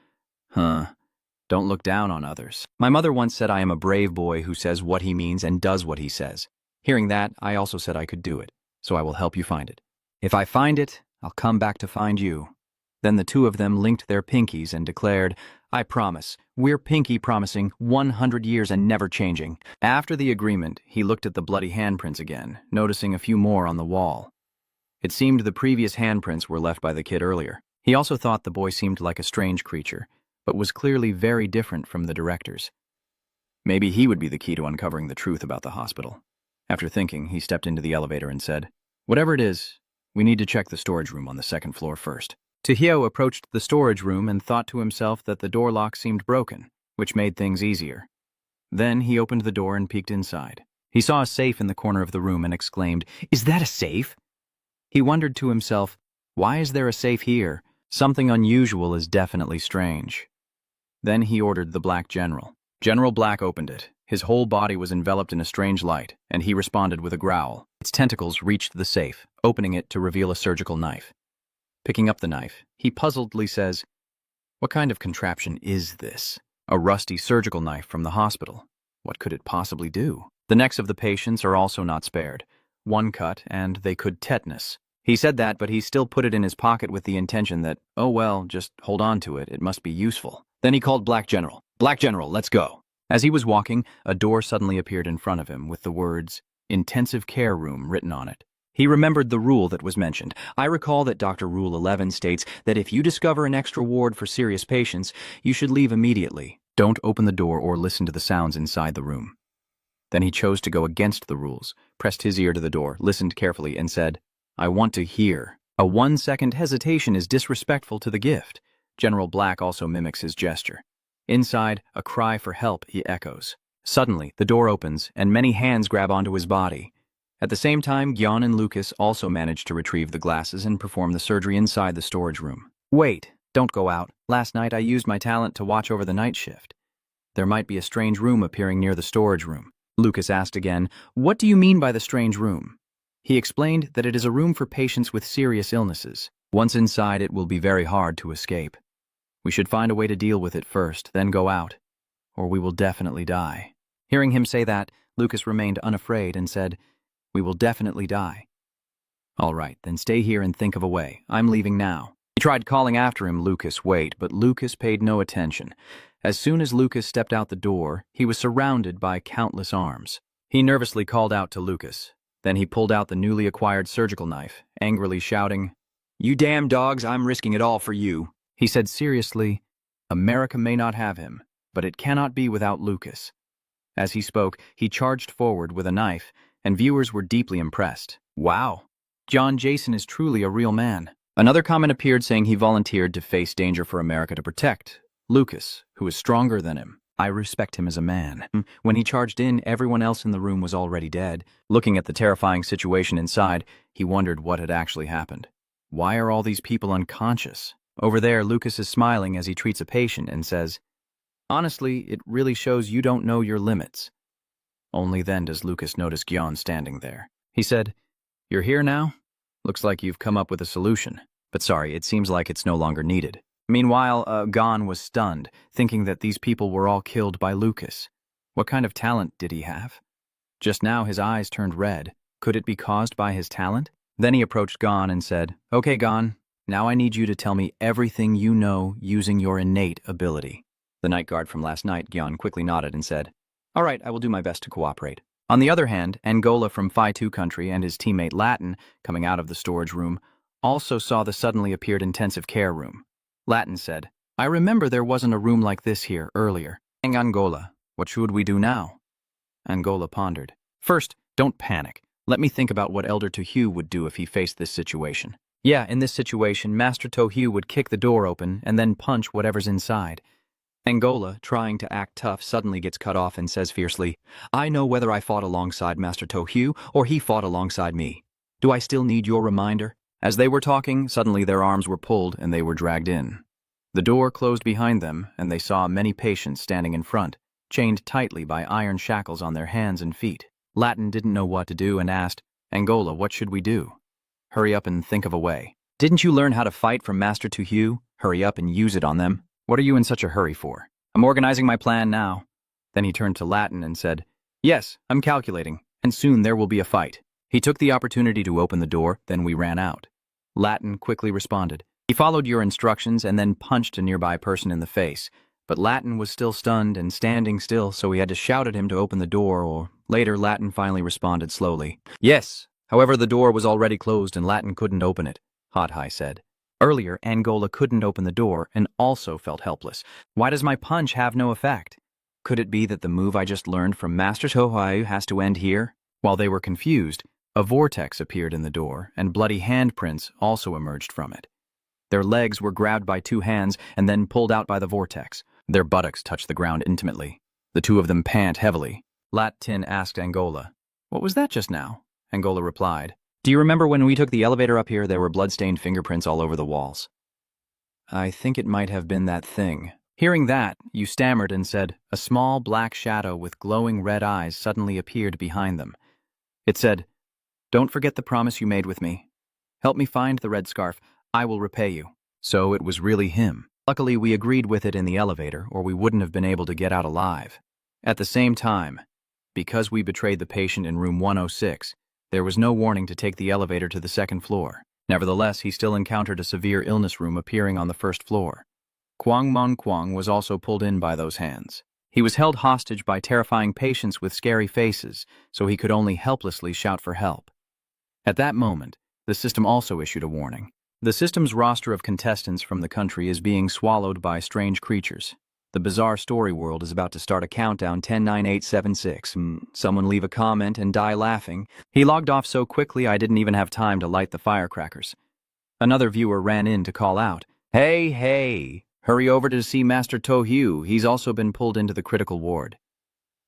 "Don't look down on others. My mother once said I am a brave boy who says what he means and does what he says. Hearing that, I also said I could do it, so I will help you find it. If I find it, I'll come back to find you." Then the 2 of them linked their pinkies and declared, "I promise, we're pinky promising 100 years and never changing." After the agreement, he looked at the bloody handprints again, noticing a few more on the wall. It seemed the previous handprints were left by the kid earlier. He also thought the boy seemed like a strange creature, but was clearly very different from the directors. Maybe he would be the key to uncovering the truth about the hospital. After thinking, he stepped into the elevator and said, "Whatever it is, we need to check the storage room on the 2nd floor first." Tojo approached the storage room and thought to himself that the door lock seemed broken, which made things easier. Then he opened the door and peeked inside. He saw a safe in the corner of the room and exclaimed, "Is that a safe?" He wondered to himself, why is there a safe here? Something unusual is definitely strange. Then he ordered the Black General. General Black opened it. His whole body was enveloped in a strange light, and he responded with a growl. Its tentacles reached the safe, opening it to reveal a surgical knife. Picking up the knife, he puzzledly says, "What kind of contraption is this? A rusty surgical knife from the hospital. What could it possibly do?" The necks of the patients are also not spared. One cut, and they could tetanus. He said that, but he still put it in his pocket with the intention that, oh well, just hold on to it, it must be useful. Then he called Black General. "Black General, let's go." As he was walking, a door suddenly appeared in front of him with the words, "Intensive Care Room" written on it. He remembered the rule that was mentioned. "I recall that Dr. Rule 11 states that if you discover an extra ward for serious patients, you should leave immediately. Don't open the door or listen to the sounds inside the room." Then he chose to go against the rules, pressed his ear to the door, listened carefully, and said, "I want to hear." A 1-second hesitation is disrespectful to the gift. General Black also mimics his gesture. Inside, a cry for help he echoes. Suddenly, the door opens, and many hands grab onto his body. At the same time, Gyeon and Lucas also managed to retrieve the glasses and perform the surgery inside the storage room. "Wait, don't go out. Last night I used my talent to watch over the night shift. There might be a strange room appearing near the storage room." Lucas asked again, "What do you mean by the strange room?" He explained that it is a room for patients with serious illnesses. Once inside, it will be very hard to escape. We should find a way to deal with it first, then go out, or we will definitely die. Hearing him say that, Lucas remained unafraid and said, "We will definitely die." All right, then stay here and think of a way. I'm leaving now. He tried calling after him, Lucas, wait, but Lucas paid no attention. As soon as Lucas stepped out the door, he was surrounded by countless arms. He nervously called out to Lucas. Then he pulled out the newly acquired surgical knife, angrily shouting, "You damn dogs, I'm risking it all for you." He said seriously, "America may not have him, but it cannot be without Lucas." As he spoke, he charged forward with a knife, and viewers were deeply impressed. Wow, John Jason is truly a real man. Another comment appeared saying he volunteered to face danger for America to protect Lucas, who is stronger than him. I respect him as a man. When he charged in, everyone else in the room was already dead. Looking at the terrifying situation inside, he wondered what had actually happened. Why are all these people unconscious? Over there, Lucas is smiling as he treats a patient and says, "Honestly, it really shows you don't know your limits." Only then does Lucas notice Gyan standing there. He said, "You're here now? Looks like you've come up with a solution. But sorry, it seems like it's no longer needed." Meanwhile, Gyan was stunned, thinking that these people were all killed by Lucas. What kind of talent did he have? Just now his eyes turned red. Could it be caused by his talent? Then he approached Gyan and said, "Okay, Gyan, now I need you to tell me everything you know using your innate ability." The night guard from last night, Gyan, quickly nodded and said, "All right, I will do my best to cooperate." On the other hand, Angola from Phi 2 country and his teammate Latin, coming out of the storage room, also saw the suddenly appeared intensive care room. Latin said, "I remember there wasn't a room like this here earlier." "Angola, what should we do now?" Angola pondered. "First, don't panic. Let me think about what Elder Tojo would do if he faced this situation." Yeah, in this situation, Master Tojo would kick the door open and then punch whatever's inside. Angola, trying to act tough, suddenly gets cut off and says fiercely, "I know whether I fought alongside Master Tojo or he fought alongside me. Do I still need your reminder?" As they were talking, suddenly their arms were pulled and they were dragged in. The door closed behind them, and they saw many patients standing in front, chained tightly by iron shackles on their hands and feet. Latin didn't know what to do and asked, "Angola, what should we do?" "Hurry up and think of a way. Didn't you learn how to fight from Master Tojo? Hurry up and use it on them. What are you in such a hurry for?" "I'm organizing my plan now." Then he turned to Latin and said, "Yes, I'm calculating, and soon there will be a fight." He took the opportunity to open the door, then we ran out. Latin quickly responded. He followed your instructions and then punched a nearby person in the face, but Latin was still stunned and standing still, so we had to shout at him to open the door, or later Latin finally responded slowly. "Yes." However, the door was already closed and Latin couldn't open it, Hot High said. Earlier, Angola couldn't open the door and also felt helpless. Why does my punch have no effect? Could it be that the move I just learned from Master Tojo has to end here? While they were confused, a vortex appeared in the door, and bloody handprints also emerged from it. Their legs were grabbed by two hands and then pulled out by the vortex. Their buttocks touched the ground intimately. The two of them pant heavily. Latin asked Angola, "What was that just now?" Angola replied, "Do you remember when we took the elevator up here, there were blood-stained fingerprints all over the walls?" "I think it might have been that thing." Hearing that, you stammered and said, a small black shadow with glowing red eyes suddenly appeared behind them. It said, "Don't forget the promise you made with me. Help me find the red scarf. I will repay you." So it was really him. Luckily, we agreed with it in the elevator, or we wouldn't have been able to get out alive. At the same time, because we betrayed the patient in room 106, there was no warning to take the elevator to the second floor. Nevertheless, he still encountered a severe illness room appearing on the first floor. Kwang Mon Kwang was also pulled in by those hands. He was held hostage by terrifying patients with scary faces, so he could only helplessly shout for help. At that moment, the system also issued a warning. The system's roster of contestants from the country is being swallowed by strange creatures. The bizarre story world is about to start a countdown 10, 9, 8, 7, 6. Someone leave a comment and die laughing. He logged off so quickly I didn't even have time to light the firecrackers. Another viewer ran in to call out, Hey, hurry over to see Master Tojo. He's also been pulled into the critical ward."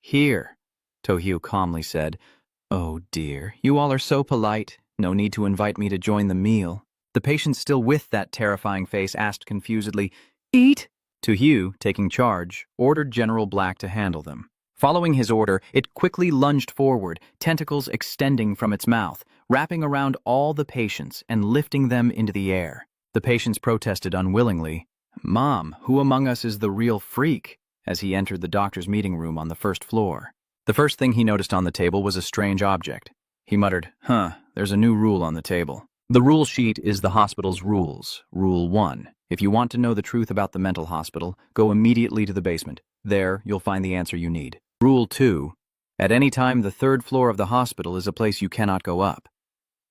"Here," Tojo calmly said. "Oh dear, you all are so polite. No need to invite me to join the meal." The patient still with that terrifying face asked confusedly, "Eat?" Tojo, taking charge, ordered General Black to handle them. Following his order, it quickly lunged forward, tentacles extending from its mouth, wrapping around all the patients and lifting them into the air. The patients protested unwillingly, "Mom, who among us is the real freak?" as he entered the doctor's meeting room on the first floor. The first thing he noticed on the table was a strange object. He muttered, there's a new rule on the table. The rule sheet is the hospital's rules. Rule 1. If you want to know the truth about the mental hospital, go immediately to the basement. There, you'll find the answer you need. Rule 2. At any time, the third floor of the hospital is a place you cannot go up.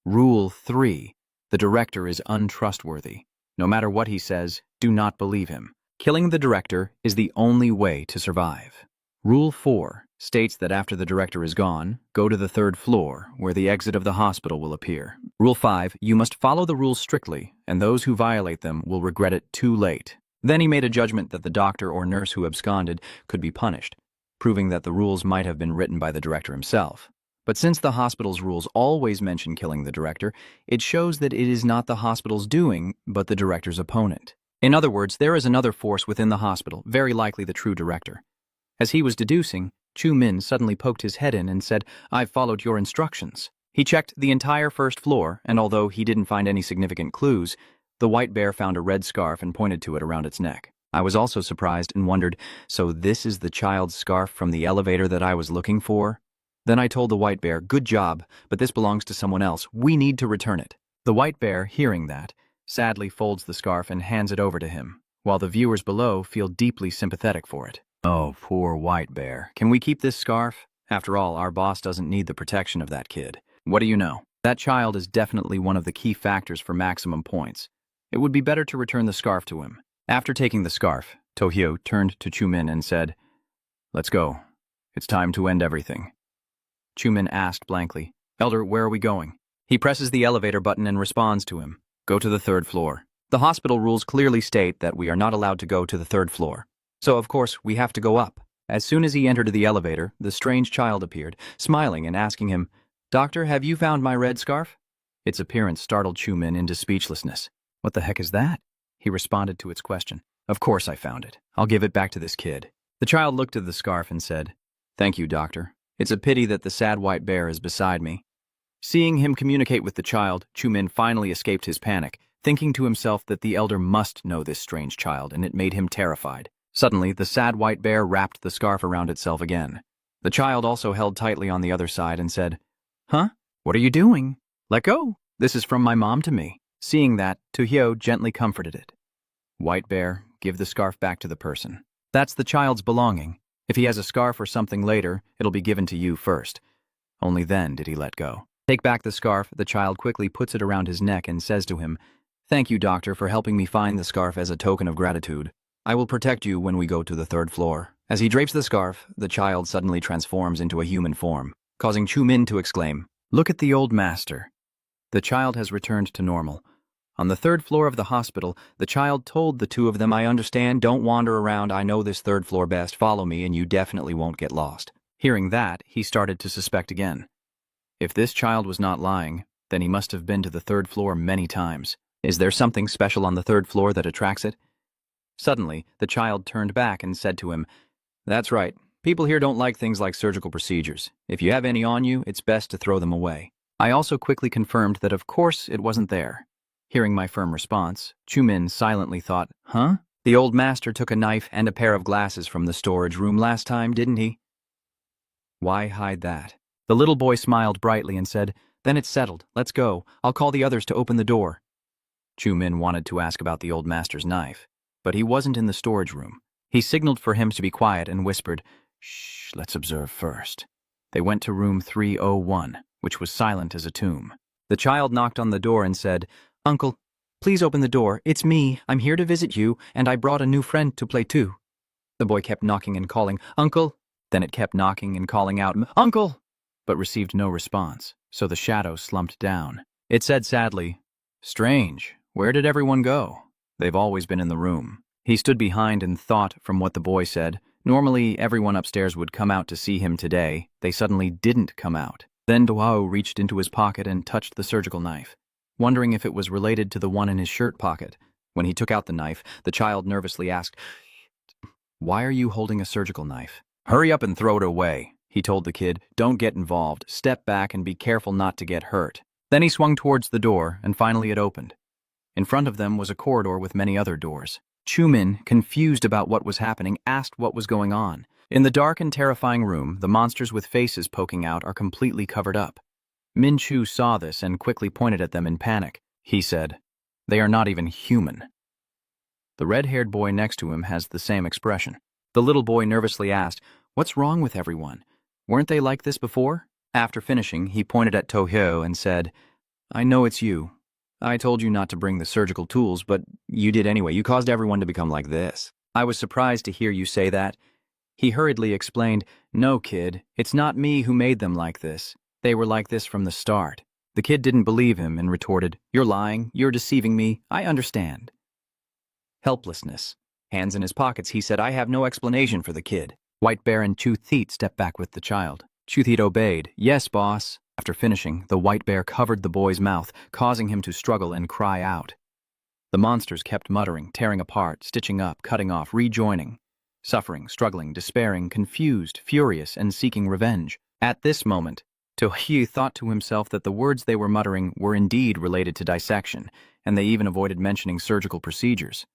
Rule 3. The director is untrustworthy. No matter what he says, do not believe him. Killing the director is the only way to survive. Rule 4 states that after the director is gone, go to the third floor, where the exit of the hospital will appear. Rule 5, you must follow the rules strictly, and those who violate them will regret it too late. Then he made a judgment that the doctor or nurse who absconded could be punished, proving that the rules might have been written by the director himself. But since the hospital's rules always mention killing the director, it shows that it is not the hospital's doing, but the director's opponent. In other words, there is another force within the hospital, very likely the true director. As he was deducing, Chu Min suddenly poked his head in and said, "I've followed your instructions." He checked the entire first floor, and although he didn't find any significant clues, the white bear found a red scarf and pointed to it around its neck. I was also surprised and wondered, so this is the child's scarf from the elevator that I was looking for? Then I told the white bear, "Good job, but this belongs to someone else. We need to return it." The white bear, hearing that, sadly folds the scarf and hands it over to him, while the viewers below feel deeply sympathetic for it. Oh, poor white bear. Can we keep this scarf? After all, our boss doesn't need the protection of that kid. What do you know? That child is definitely one of the key factors for maximum points. It would be better to return the scarf to him. After taking the scarf, Tojo turned to Chu Min and said, "Let's go. It's time to end everything." Chu Min asked blankly, "Elder, where are we going?" He presses the elevator button and responds to him, "Go to the third floor." The hospital rules clearly state that we are not allowed to go to the third floor. So, of course, we have to go up. As soon as he entered the elevator, the strange child appeared, smiling and asking him, "Doctor, have you found my red scarf?" Its appearance startled Chu Min into speechlessness. "What the heck is that?" He responded to its question. "Of course I found it. I'll give it back to this kid." The child looked at the scarf and said, "Thank you, doctor. It's a pity that the sad white bear is beside me." Seeing him communicate with the child, Chu Min finally escaped his panic, thinking to himself that the elder must know this strange child, and it made him terrified. Suddenly, the sad white bear wrapped the scarf around itself again. The child also held tightly on the other side and said, "Huh? What are you doing? Let go. This is from my mom to me." Seeing that, Tojo gently comforted it. "White bear, give the scarf back to the person. That's the child's belonging. If he has a scarf or something later, it'll be given to you first." Only then did he let go. Take back the scarf, the child quickly puts it around his neck and says to him, "Thank you, doctor, for helping me find the scarf as a token of gratitude. I will protect you when we go to the third floor." As he drapes the scarf, the child suddenly transforms into a human form, causing Chu Min to exclaim, "Look at the old master." The child has returned to normal. On the third floor of the hospital, the child told the two of them, "I understand, don't wander around, I know this third floor best, follow me and you definitely won't get lost." Hearing that, he started to suspect again. If this child was not lying, then he must have been to the third floor many times. Is there something special on the third floor that attracts it? Suddenly, the child turned back and said to him, "That's right. People here don't like things like surgical procedures. If you have any on you, it's best to throw them away." I also quickly confirmed that of course it wasn't there. Hearing my firm response, Chu Min silently thought, "Huh? The old master took a knife and a pair of glasses from the storage room last time, didn't he? Why hide that?" The little boy smiled brightly and said, "Then it's settled. Let's go. I'll call the others to open the door." Chu Min wanted to ask about the old master's knife, but he wasn't in the storage room. He signaled for him to be quiet and whispered, "Shh, let's observe first." They went to room 301, which was silent as a tomb. The child knocked on the door and said, "Uncle, please open the door. It's me. I'm here to visit you, and I brought a new friend to play too." The boy kept knocking and calling, "Uncle." Then it kept knocking and calling out, "Uncle," but received no response, so the shadow slumped down. It said sadly, "Strange. Where did everyone go? They've always been in the room." He stood behind and thought from what the boy said. Normally, everyone upstairs would come out to see him today. They suddenly didn't come out. Then Tojo reached into his pocket and touched the surgical knife, wondering if it was related to the one in his shirt pocket. When he took out the knife, the child nervously asked, "Why are you holding a surgical knife?" "Hurry up and throw it away," he told the kid. "Don't get involved. Step back and be careful not to get hurt." Then he swung towards the door, and finally it opened. In front of them was a corridor with many other doors. Chu Min, confused about what was happening, asked what was going on. In the dark and terrifying room, the monsters with faces poking out are completely covered up. Min Chu saw this and quickly pointed at them in panic. He said, "They are not even human." The red-haired boy next to him has the same expression. The little boy nervously asked, "What's wrong with everyone? Weren't they like this before?" After finishing, he pointed at Tojo and said, "I know it's you. I told you not to bring the surgical tools, but you did anyway. You caused everyone to become like this." I was surprised to hear you say that. He hurriedly explained, "No, kid, it's not me who made them like this. They were like this from the start." The kid didn't believe him and retorted, "You're lying. You're deceiving me. I understand." Helplessness. Hands in his pockets, he said, "I have no explanation for the kid." White Bear and Chu Theet stepped back with the child. Chu Theet obeyed. "Yes, boss." After finishing, the White Bear covered the boy's mouth, causing him to struggle and cry out. The monsters kept muttering, tearing apart, stitching up, cutting off, rejoining. Suffering, struggling, despairing, confused, furious, and seeking revenge. At this moment, Tohyu thought to himself that the words they were muttering were indeed related to dissection, and they even avoided mentioning surgical procedures.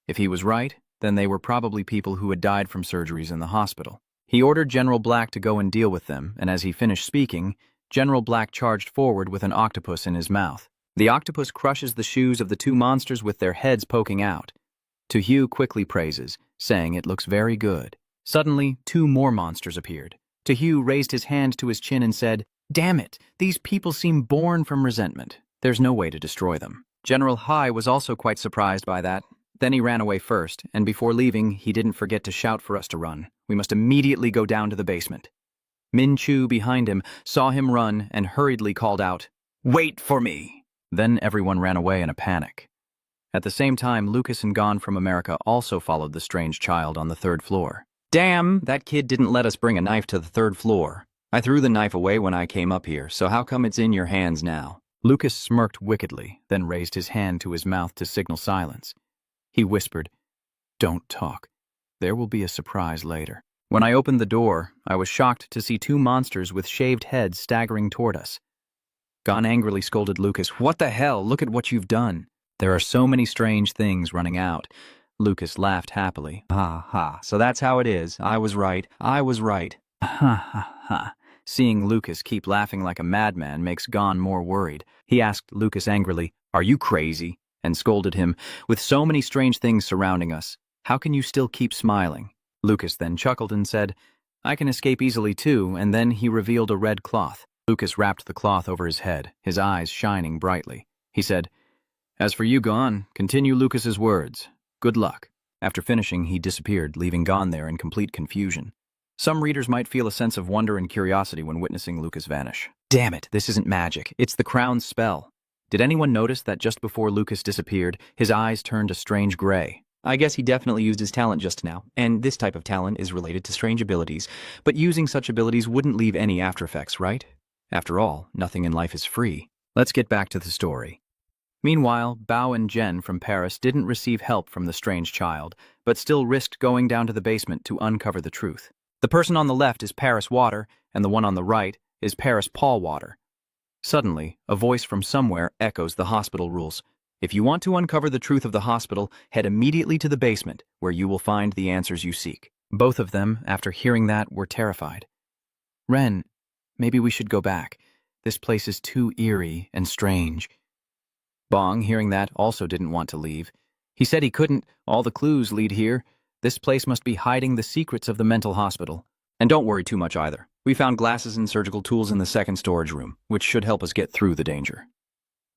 If he was right, then they were probably people who had died from surgeries in the hospital. He ordered General Black to go and deal with them, and as he finished speaking, General Black charged forward with an octopus in his mouth. The octopus crushes the shoes of the two monsters with their heads poking out. Tohyu quickly praises, saying it looks very good. Suddenly, two more monsters appeared. Tohyu raised his hand to his chin and said, "Damn it, these people seem born from resentment. There's no way to destroy them." General Hai was also quite surprised by that. Then he ran away first, and before leaving, he didn't forget to shout for us to run. We must immediately go down to the basement. Min Chu, behind him, saw him run and hurriedly called out, "Wait for me!" Then everyone ran away in a panic. At the same time, Lucas and Gone from America also followed the strange child on the third floor. "Damn, that kid didn't let us bring a knife to the third floor. I threw the knife away when I came up here, so how come it's in your hands now?" Lucas smirked wickedly, then raised his hand to his mouth to signal silence. He whispered, "Don't talk. There will be a surprise later." When I opened the door, I was shocked to see two monsters with shaved heads staggering toward us. Gon angrily scolded Lucas, "What the hell? Look at what you've done." "There are so many strange things running out." Lucas laughed happily. "Ha ha, so that's how it is. I was right. I was right." Ha ha ha. Seeing Lucas keep laughing like a madman makes Gon more worried. He asked Lucas angrily, "Are you crazy?" and scolded him, "With so many strange things surrounding us, how can you still keep smiling?" Lucas then chuckled and said, "I can escape easily too," and then he revealed a red cloth. Lucas wrapped the cloth over his head, his eyes shining brightly. He said, "As for you, Gon, continue Lucas's words. Good luck." After finishing, he disappeared, leaving Gon there in complete confusion. Some readers might feel a sense of wonder and curiosity when witnessing Lucas vanish. Damn it, this isn't magic. It's the crown's spell. Did anyone notice that just before Lucas disappeared, his eyes turned a strange gray? I guess he definitely used his talent just now, and this type of talent is related to strange abilities, but using such abilities wouldn't leave any after effects, right? After all, nothing in life is free. Let's get back to the story. Meanwhile, Bao and Jen from Paris didn't receive help from the strange child, but still risked going down to the basement to uncover the truth. The person on the left is Paris Water, and the one on the right is Paris Paul Water. Suddenly, a voice from somewhere echoes the hospital rules. If you want to uncover the truth of the hospital, head immediately to the basement, where you will find the answers you seek. Both of them, after hearing that, were terrified. "Ren, maybe we should go back. This place is too eerie and strange." Bong, hearing that, also didn't want to leave. He said he couldn't. All the clues lead here. This place must be hiding the secrets of the mental hospital. And don't worry too much either. We found glasses and surgical tools in the second storage room, which should help us get through the danger.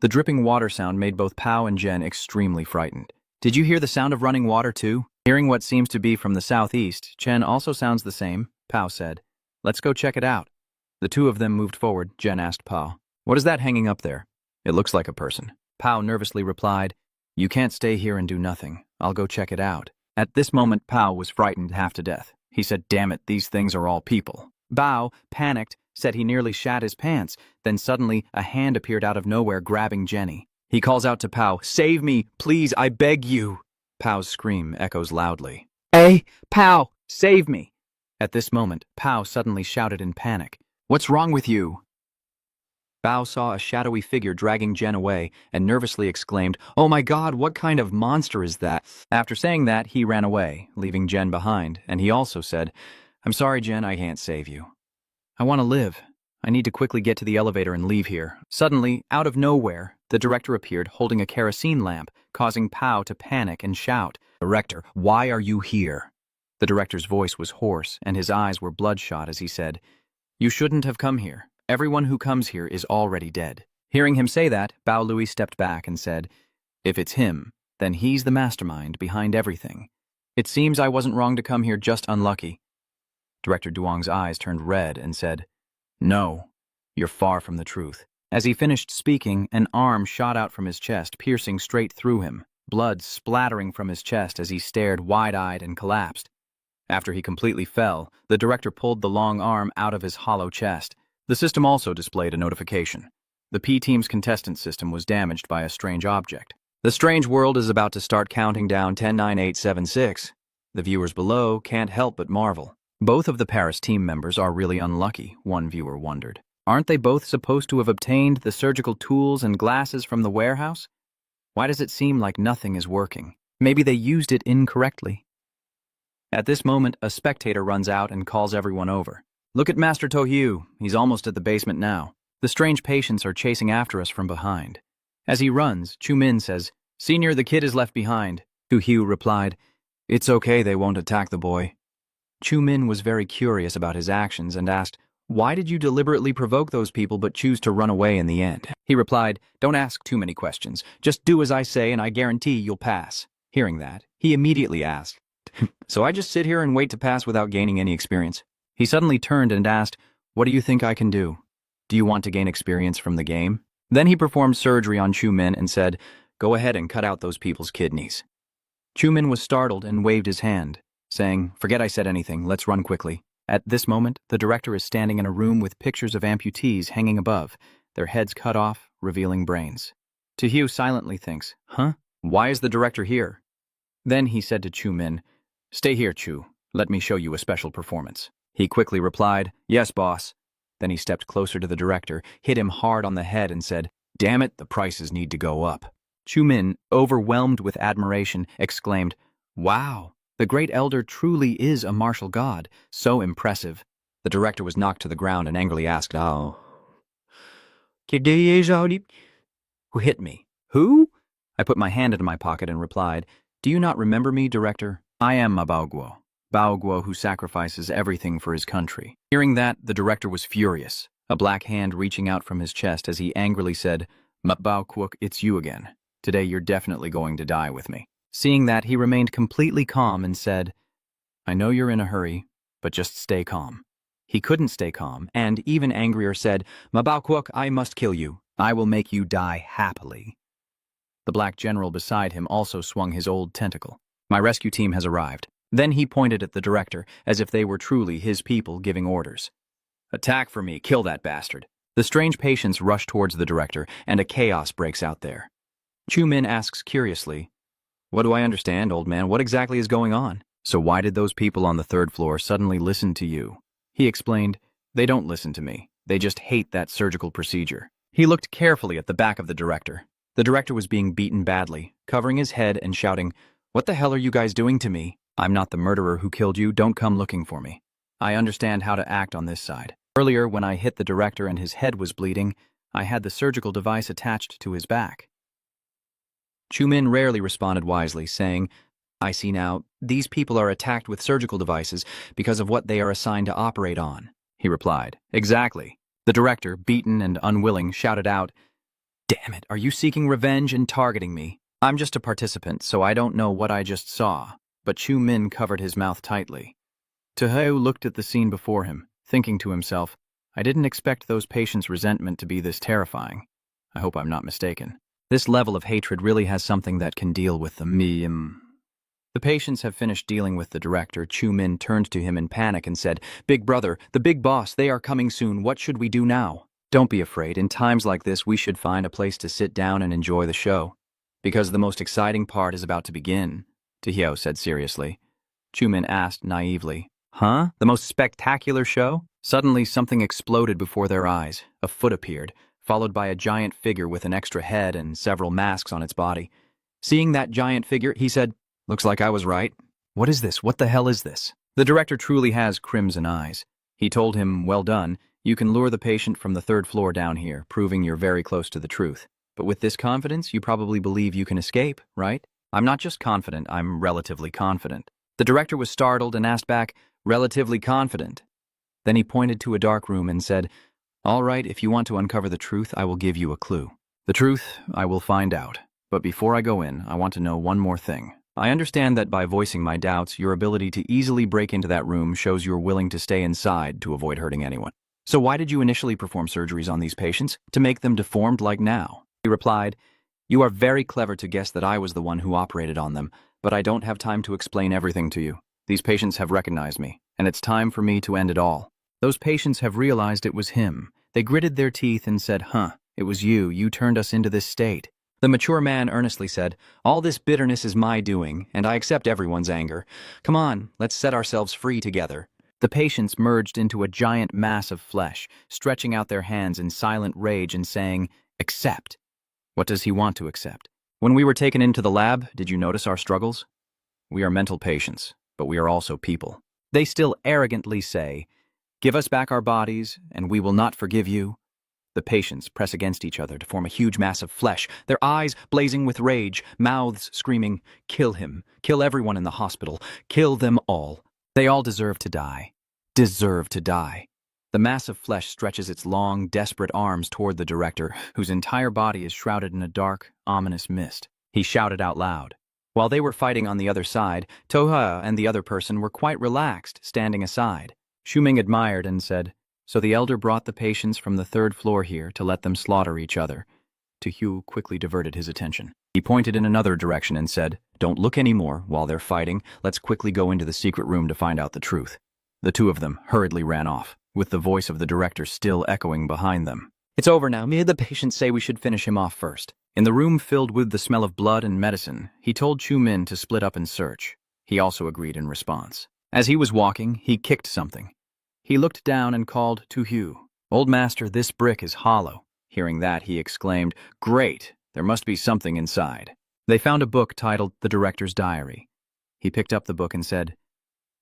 The dripping water sound made both Pao and Jen extremely frightened. "Did you hear the sound of running water too?" Hearing what seems to be from the southeast, Jen also sounds the same, Pao said. "Let's go check it out." The two of them moved forward. Jen asked Pao, "What is that hanging up there?" "It looks like a person." Pao nervously replied, "You can't stay here and do nothing. I'll go check it out." At this moment, Pao was frightened half to death. He said, "Damn it, these things are all people." Bao, panicked, said he nearly shat his pants. Then suddenly, a hand appeared out of nowhere, grabbing Jenny. He calls out to Pao, "Save me, please, I beg you." Pao's scream echoes loudly. "Hey, Pao, save me." At this moment, Pao suddenly shouted in panic, "What's wrong with you?" Bao saw a shadowy figure dragging Jen away and nervously exclaimed, "Oh my God, what kind of monster is that?" After saying that, he ran away, leaving Jen behind, and he also said, "I'm sorry, Jen, I can't save you. I want to live. I need to quickly get to the elevator and leave here. Suddenly, out of nowhere, the director appeared holding a kerosene lamp, causing Pao to panic and shout, "Director, why are you here?" The director's voice was hoarse, and his eyes were bloodshot as he said, "You shouldn't have come here. Everyone who comes here is already dead." Hearing him say that, Bao Lui stepped back and said, "If it's him, then he's the mastermind behind everything. It seems I wasn't wrong to come here, just unlucky." Director Duong's eyes turned red and said, "No, you're far from the truth." As he finished speaking, an arm shot out from his chest, piercing straight through him, blood splattering from his chest as he stared wide-eyed and collapsed. After he completely fell, the director pulled the long arm out of his hollow chest. The system also displayed a notification. The P-Team's contestant system was damaged by a strange object. The strange world is about to start counting down 10, 9, 8, 7, 6. The viewers below can't help but marvel. Both of the Paris team members are really unlucky, one viewer wondered. Aren't they both supposed to have obtained the surgical tools and glasses from the warehouse? Why does it seem like nothing is working? Maybe they used it incorrectly. At this moment, a spectator runs out and calls everyone over. "Look at Master Tohyu. He's almost at the basement now. The strange patients are chasing after us from behind." As he runs, Chu-min says, "Senior, the kid is left behind." Tohyu replied, "It's okay, they won't attack the boy." Chu-min was very curious about his actions and asked, "Why did you deliberately provoke those people but choose to run away in the end?" He replied, "Don't ask too many questions. Just do as I say and I guarantee you'll pass." Hearing that, he immediately asked, "So I just sit here and wait to pass without gaining any experience?" He suddenly turned and asked, "What do you think I can do? Do you want to gain experience from the game?" Then he performed surgery on Chu-min and said, "Go ahead and cut out those people's kidneys." Chu-min was startled and waved his hand, saying, "Forget I said anything, let's run quickly." At this moment, the director is standing in a room with pictures of amputees hanging above, their heads cut off, revealing brains. Tohyu silently thinks, "Huh? Why is the director here?" Then he said to Chu-min, "Stay here, Chu. Let me show you a special performance." He quickly replied, "Yes, boss." Then he stepped closer to the director, hit him hard on the head and said, "Damn it, the prices need to go up." Chu-min, overwhelmed with admiration, exclaimed, "Wow, the great elder truly is a martial god, so impressive." The director was knocked to the ground and angrily asked, "Oh, who hit me?" "Who?" I put my hand into my pocket and replied, "Do you not remember me, director? I am Bao Guo who sacrifices everything for his country." Hearing that, the director was furious, a black hand reaching out from his chest as he angrily said, "Bao Guo, it's you again. Today you're definitely going to die with me." Seeing that, he remained completely calm and said, "I know you're in a hurry, but just stay calm." He couldn't stay calm, and even angrier said, "Bao Guo, I must kill you. I will make you die happily." The black general beside him also swung his old tentacle. "My rescue team has arrived." Then he pointed at the director, as if they were truly his people giving orders. "Attack for me, kill that bastard." The strange patients rush towards the director, and a chaos breaks out there. Chu-min asks curiously, "What do I understand, old man? What exactly is going on?" "So why did those people on the third floor suddenly listen to you?" He explained, "They don't listen to me. They just hate that surgical procedure." He looked carefully at the back of the director. The director was being beaten badly, covering his head and shouting, "What the hell are you guys doing to me? I'm not the murderer who killed you. Don't come looking for me. I understand how to act on this side. Earlier, when I hit the director and his head was bleeding, I had the surgical device attached to his back." Chu-min rarely responded wisely, saying, "I see now, these people are attacked with surgical devices because of what they are assigned to operate on." He replied, "Exactly." The director, beaten and unwilling, shouted out, "Damn it, are you seeking revenge and targeting me? I'm just a participant, so I don't know what I just saw." But Chu-min covered his mouth tightly. Tojo looked at the scene before him, thinking to himself, "I didn't expect those patients' resentment to be this terrifying. I hope I'm not mistaken. This level of hatred really has something that can deal with them." The patients have finished dealing with the director. Chu-min turned to him in panic and said, "Big brother, the big boss, they are coming soon. What should we do now?" "Don't be afraid. In times like this, we should find a place to sit down and enjoy the show. Because the most exciting part is about to begin," Tohyo said seriously. Chu-min asked naively, "Huh? The most spectacular show?" Suddenly, something exploded before their eyes. A foot appeared, followed by a giant figure with an extra head and several masks on its body. Seeing that giant figure, he said, "Looks like I was right." "What is this? What the hell is this?" The director truly has crimson eyes. He told him, "Well done. You can lure the patient from the third floor down here, proving you're very close to the truth. But with this confidence, you probably believe you can escape, right? I'm not just confident, I'm relatively confident. The director was startled and asked back, relatively confident. Then he pointed to a dark room and said, all right, if you want to uncover the truth, I will give you a clue. The truth, I will find out. But before I go in, I want to know one more thing. I understand that by voicing my doubts, your ability to easily break into that room shows you're willing to stay inside to avoid hurting anyone. So why did you initially perform surgeries on these patients? To make them deformed like now? He replied, you are very clever to guess that I was the one who operated on them, but I don't have time to explain everything to you. These patients have recognized me, and it's time for me to end it all. Those patients have realized it was him. They gritted their teeth and said, it was you. You turned us into this state. The mature man earnestly said, all this bitterness is my doing, and I accept everyone's anger. Come on, let's set ourselves free together. The patients merged into a giant mass of flesh, stretching out their hands in silent rage and saying, accept. What does he want to accept? When we were taken into the lab, did you notice our struggles? We are mental patients, but we are also people. They still arrogantly say, give us back our bodies, and we will not forgive you. The patients press against each other to form a huge mass of flesh, their eyes blazing with rage, mouths screaming, kill him, kill everyone in the hospital, kill them all. They all deserve to die. Deserve to die. The mass of flesh stretches its long, desperate arms toward the director, whose entire body is shrouded in a dark, ominous mist. He shouted out loud. While they were fighting on the other side, Tojo and the other person were quite relaxed, standing aside. Shuming admired and said, so the elder brought the patients from the third floor here to let them slaughter each other. Tojo quickly diverted his attention. He pointed in another direction and said, don't look anymore while they're fighting. Let's quickly go into the secret room to find out the truth. The two of them hurriedly ran off, with the voice of the director still echoing behind them. It's over now. Me and the patients say we should finish him off first. In the room filled with the smell of blood and medicine, he told Chu-min to split up and search. He also agreed in response. As he was walking, he kicked something. He looked down and called to Hugh. Old master, this brick is hollow. Hearing that, he exclaimed, great, there must be something inside. They found a book titled The Director's Diary. He picked up the book and said,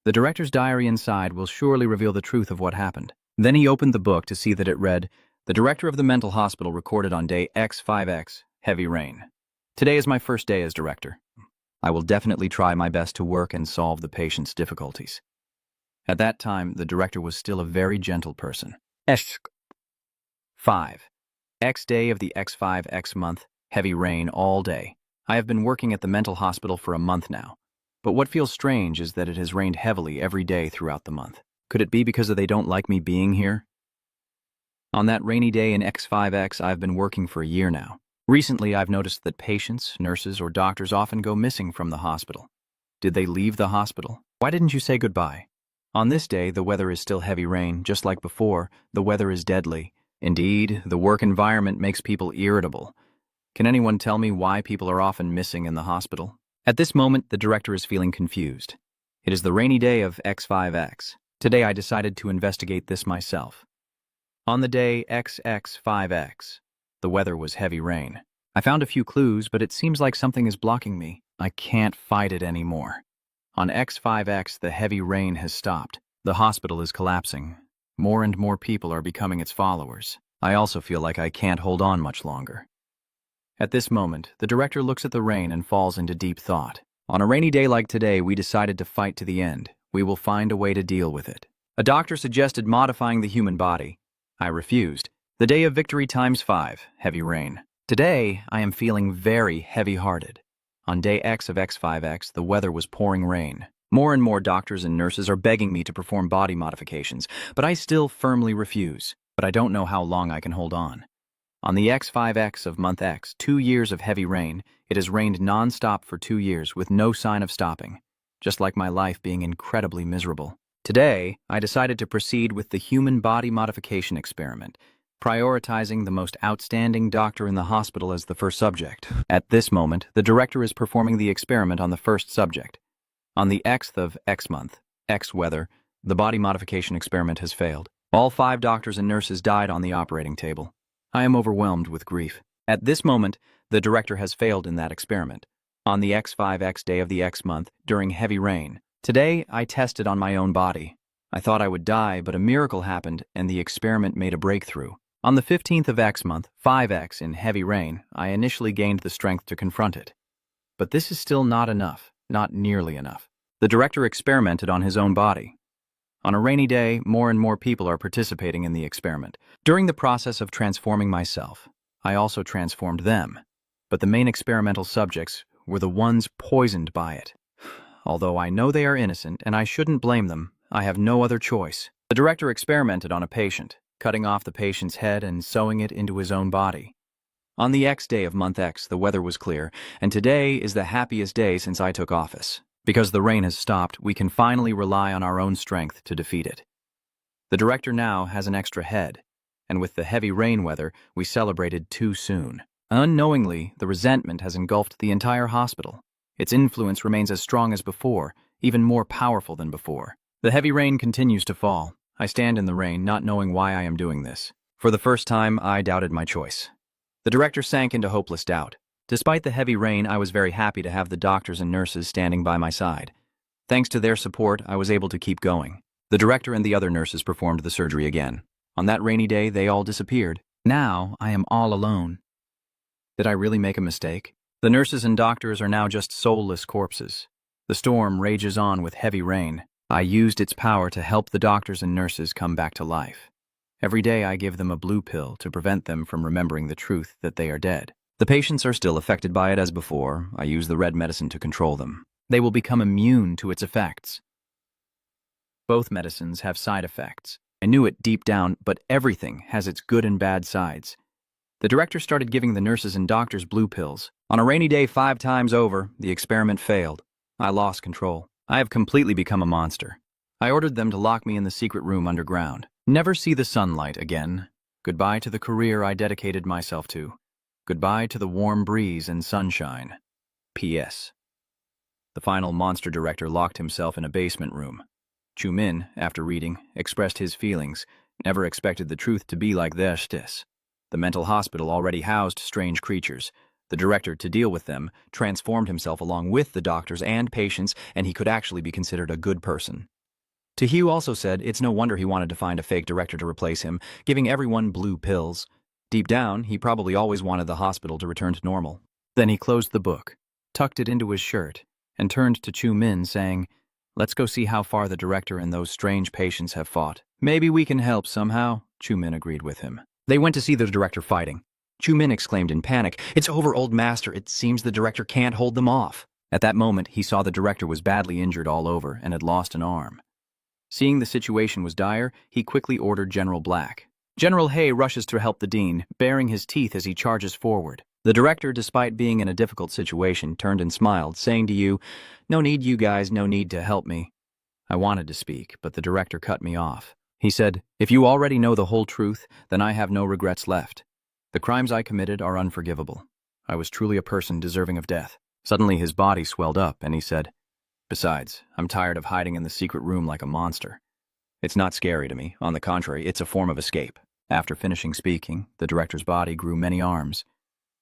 the director's diary inside will surely reveal the truth of what happened. Then he opened the book to see that it read, the director of the mental hospital recorded on day X5X, heavy rain. Today is my first day as director. I will definitely try my best to work and solve the patient's difficulties. At that time, the director was still a very gentle person. 5. X day of the X5X month, heavy rain all day. I have been working at the mental hospital for a month now. But what feels strange is that it has rained heavily every day throughout the month. Could it be because they don't like me being here? On that rainy day in X5X, I've been working for a year now. Recently, I've noticed that patients, nurses, or doctors often go missing from the hospital. Did they leave the hospital? Why didn't you say goodbye? On this day, the weather is still heavy rain. Just like before, the weather is deadly. Indeed, the work environment makes people irritable. Can anyone tell me why people are often missing in the hospital? At this moment, the director is feeling confused. It is the rainy day of X5X. Today, I decided to investigate this myself. On the day XX5X, the weather was heavy rain. I found a few clues, but it seems like something is blocking me. I can't fight it anymore. On X5X, the heavy rain has stopped. The hospital is collapsing. More and more people are becoming its followers. I also feel like I can't hold on much longer. At this moment, the director looks at the rain and falls into deep thought. On a rainy day like today, we decided to fight to the end. We will find a way to deal with it. A doctor suggested modifying the human body. I refused. The day of victory times 5, heavy rain. Today, I am feeling very heavy-hearted. On day X of X5X, the weather was pouring rain. More and more doctors and nurses are begging me to perform body modifications, but I still firmly refuse. But I don't know how long I can hold on. On the X5X of month X, 2 years of heavy rain, it has rained non-stop for 2 years with no sign of stopping, just like my life being incredibly miserable. Today, I decided to proceed with the human body modification experiment, prioritizing the most outstanding doctor in the hospital as the first subject. At this moment, the director is performing the experiment on the first subject. On the Xth of X month, X weather, the body modification experiment has failed. All 5 doctors and nurses died on the operating table. I am overwhelmed with grief. At this moment, the director has failed in that experiment. On the X5X day of the X month, during heavy rain. Today, I tested on my own body. I thought I would die, but a miracle happened and the experiment made a breakthrough. On the 15th of X month, 5X in heavy rain, I initially gained the strength to confront it. But this is still not enough, not nearly enough. The director experimented on his own body. On a rainy day, more and more people are participating in the experiment. During the process of transforming myself, I also transformed them. But the main experimental subjects were the ones poisoned by it. Although I know they are innocent and I shouldn't blame them, I have no other choice. The director experimented on a patient, cutting off the patient's head and sewing it into his own body. On the X day of month X, the weather was clear, and today is the happiest day since I took office. Because the rain has stopped, we can finally rely on our own strength to defeat it. The director now has an extra head, and with the heavy rain weather, we celebrated too soon. Unknowingly, the resentment has engulfed the entire hospital. Its influence remains as strong as before, even more powerful than before. The heavy rain continues to fall. I stand in the rain, not knowing why I am doing this. For the first time, I doubted my choice. The director sank into hopeless doubt. Despite the heavy rain, I was very happy to have the doctors and nurses standing by my side. Thanks to their support, I was able to keep going. The director and the other nurses performed the surgery again. On that rainy day, they all disappeared. Now, I am all alone. Did I really make a mistake? The nurses and doctors are now just soulless corpses. The storm rages on with heavy rain. I used its power to help the doctors and nurses come back to life. Every day I give them a blue pill to prevent them from remembering the truth that they are dead. The patients are still affected by it as before. I use the red medicine to control them. They will become immune to its effects. Both medicines have side effects. I knew it deep down, but everything has its good and bad sides. The director started giving the nurses and doctors blue pills. On a rainy day 5 times over, the experiment failed. I lost control. I have completely become a monster. I ordered them to lock me in the secret room underground. Never see the sunlight again. Goodbye to the career I dedicated myself to. Goodbye to the warm breeze and sunshine. P.S. The final monster director locked himself in a basement room. Chu-min, after reading, expressed his feelings. Never expected the truth to be like this. The mental hospital already housed strange creatures. The director, to deal with them, transformed himself along with the doctors and patients, and he could actually be considered a good person. Taehyung also said it's no wonder he wanted to find a fake director to replace him, giving everyone blue pills. Deep down, he probably always wanted the hospital to return to normal. Then he closed the book, tucked it into his shirt, and turned to Chu-min, saying, "Let's go see how far the director and those strange patients have fought. Maybe we can help somehow." Chu-min agreed with him. They went to see the director fighting. Chu-min exclaimed in panic, "It's over, old master. It seems the director can't hold them off." At that moment, he saw the director was badly injured all over and had lost an arm. Seeing the situation was dire, he quickly ordered General Black. General Hay rushes to help the dean, baring his teeth as he charges forward. The director, despite being in a difficult situation, turned and smiled, saying to you, "No need, you guys, no need to help me." I wanted to speak, but the director cut me off. He said, "If you already know the whole truth, then I have no regrets left. The crimes I committed are unforgivable. I was truly a person deserving of death." Suddenly his body swelled up, and he said, "Besides, I'm tired of hiding in the secret room like a monster. It's not scary to me. On the contrary, it's a form of escape." After finishing speaking, the director's body grew many arms.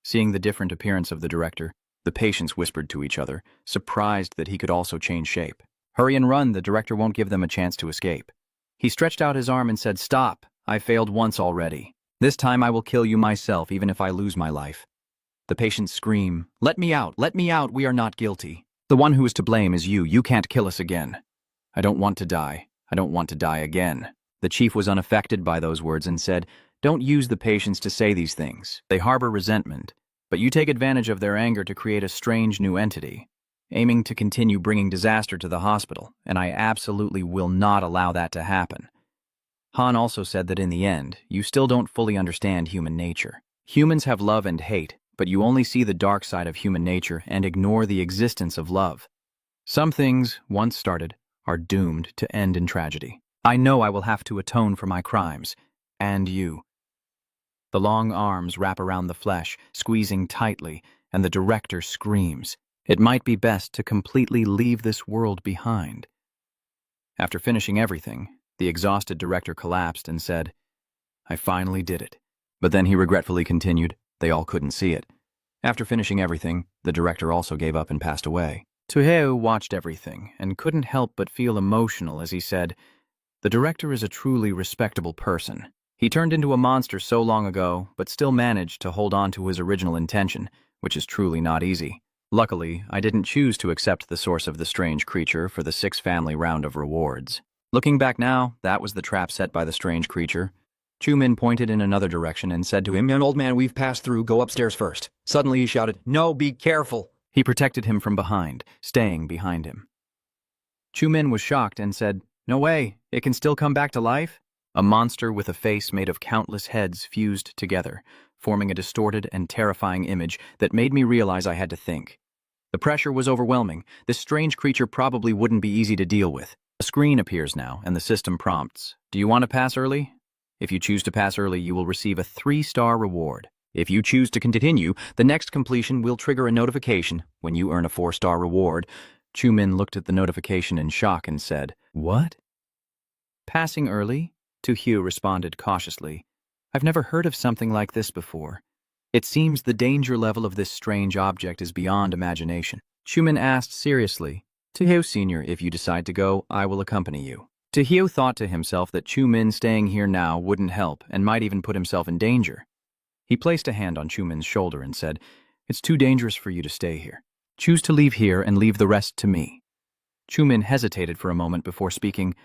Seeing the different appearance of the director, the patients whispered to each other, surprised that he could also change shape. "Hurry and run, the director won't give them a chance to escape." He stretched out his arm and said, "Stop, I failed once already. This time I will kill you myself, even if I lose my life." The patients scream, let me out, we are not guilty. The one who is to blame is you. You can't kill us again." "I don't want to die. I don't want to die again." The chief was unaffected by those words and said, "Don't use the patients to say these things. They harbor resentment, but you take advantage of their anger to create a strange new entity, aiming to continue bringing disaster to the hospital, and I absolutely will not allow that to happen." Han also said that in the end, you still don't fully understand human nature. Humans have love and hate, but you only see the dark side of human nature and ignore the existence of love. Some things, once started, are doomed to end in tragedy. I know I will have to atone for my crimes, and you. The long arms wrap around the flesh, squeezing tightly, and the director screams. It might be best to completely leave this world behind. After finishing everything, the exhausted director collapsed and said, "I finally did it." But then he regretfully continued, "They all couldn't see it." After finishing everything, the director also gave up and passed away. Taehyung watched everything and couldn't help but feel emotional as he said, The director is a truly respectable person. He turned into a monster so long ago, but still managed to hold on to his original intention, which is truly not easy. Luckily, I didn't choose to accept the source of the strange creature for the 6 family round of rewards. Looking back now, that was the trap set by the strange creature. Chumin pointed in another direction and said to him, "Old man, we've passed through. Go upstairs first." Suddenly he shouted, "No, be careful." He protected him from behind, staying behind him. Chumin was shocked and said, "No way, it can still come back to life?" A monster with a face made of countless heads fused together, forming a distorted and terrifying image that made me realize I had to think. The pressure was overwhelming. This strange creature probably wouldn't be easy to deal with. A screen appears now, and the system prompts, "Do you want to pass early?" If you choose to pass early, you will receive a 3-star reward. If you choose to continue, the next completion will trigger a notification when you earn a 4-star reward. Chumin looked at the notification in shock and said, "What?" "Passing early?" Tojo responded cautiously. "I've never heard of something like this before. It seems the danger level of this strange object is beyond imagination." Chumin asked seriously, "Tojo Sr., if you decide to go, I will accompany you." Tojo thought to himself that Chumin staying here now wouldn't help and might even put himself in danger. He placed a hand on Chumin's shoulder and said, "It's too dangerous for you to stay here. Choose to leave here and leave the rest to me." Chumin hesitated for a moment before speaking,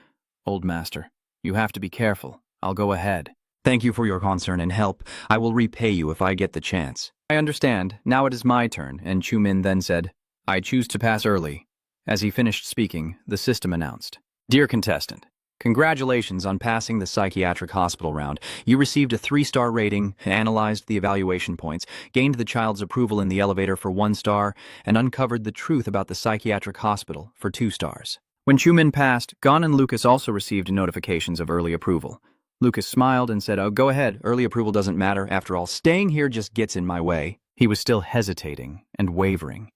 "Old master, you have to be careful. I'll go ahead." "Thank you for your concern and help. I will repay you if I get the chance." "I understand. Now it is my turn," and Chumin then said, "I choose to pass early." As he finished speaking, the system announced, "Dear contestant, congratulations on passing the psychiatric hospital round. You received a 3-star rating, analyzed the evaluation points, gained the child's approval in the elevator for 1 star, and uncovered the truth about the psychiatric hospital for 2 stars. When Chumin passed, Gon and Lucas also received notifications of early approval. Lucas smiled and said, "Oh, go ahead. Early approval doesn't matter. After all, staying here just gets in my way." He was still hesitating and wavering.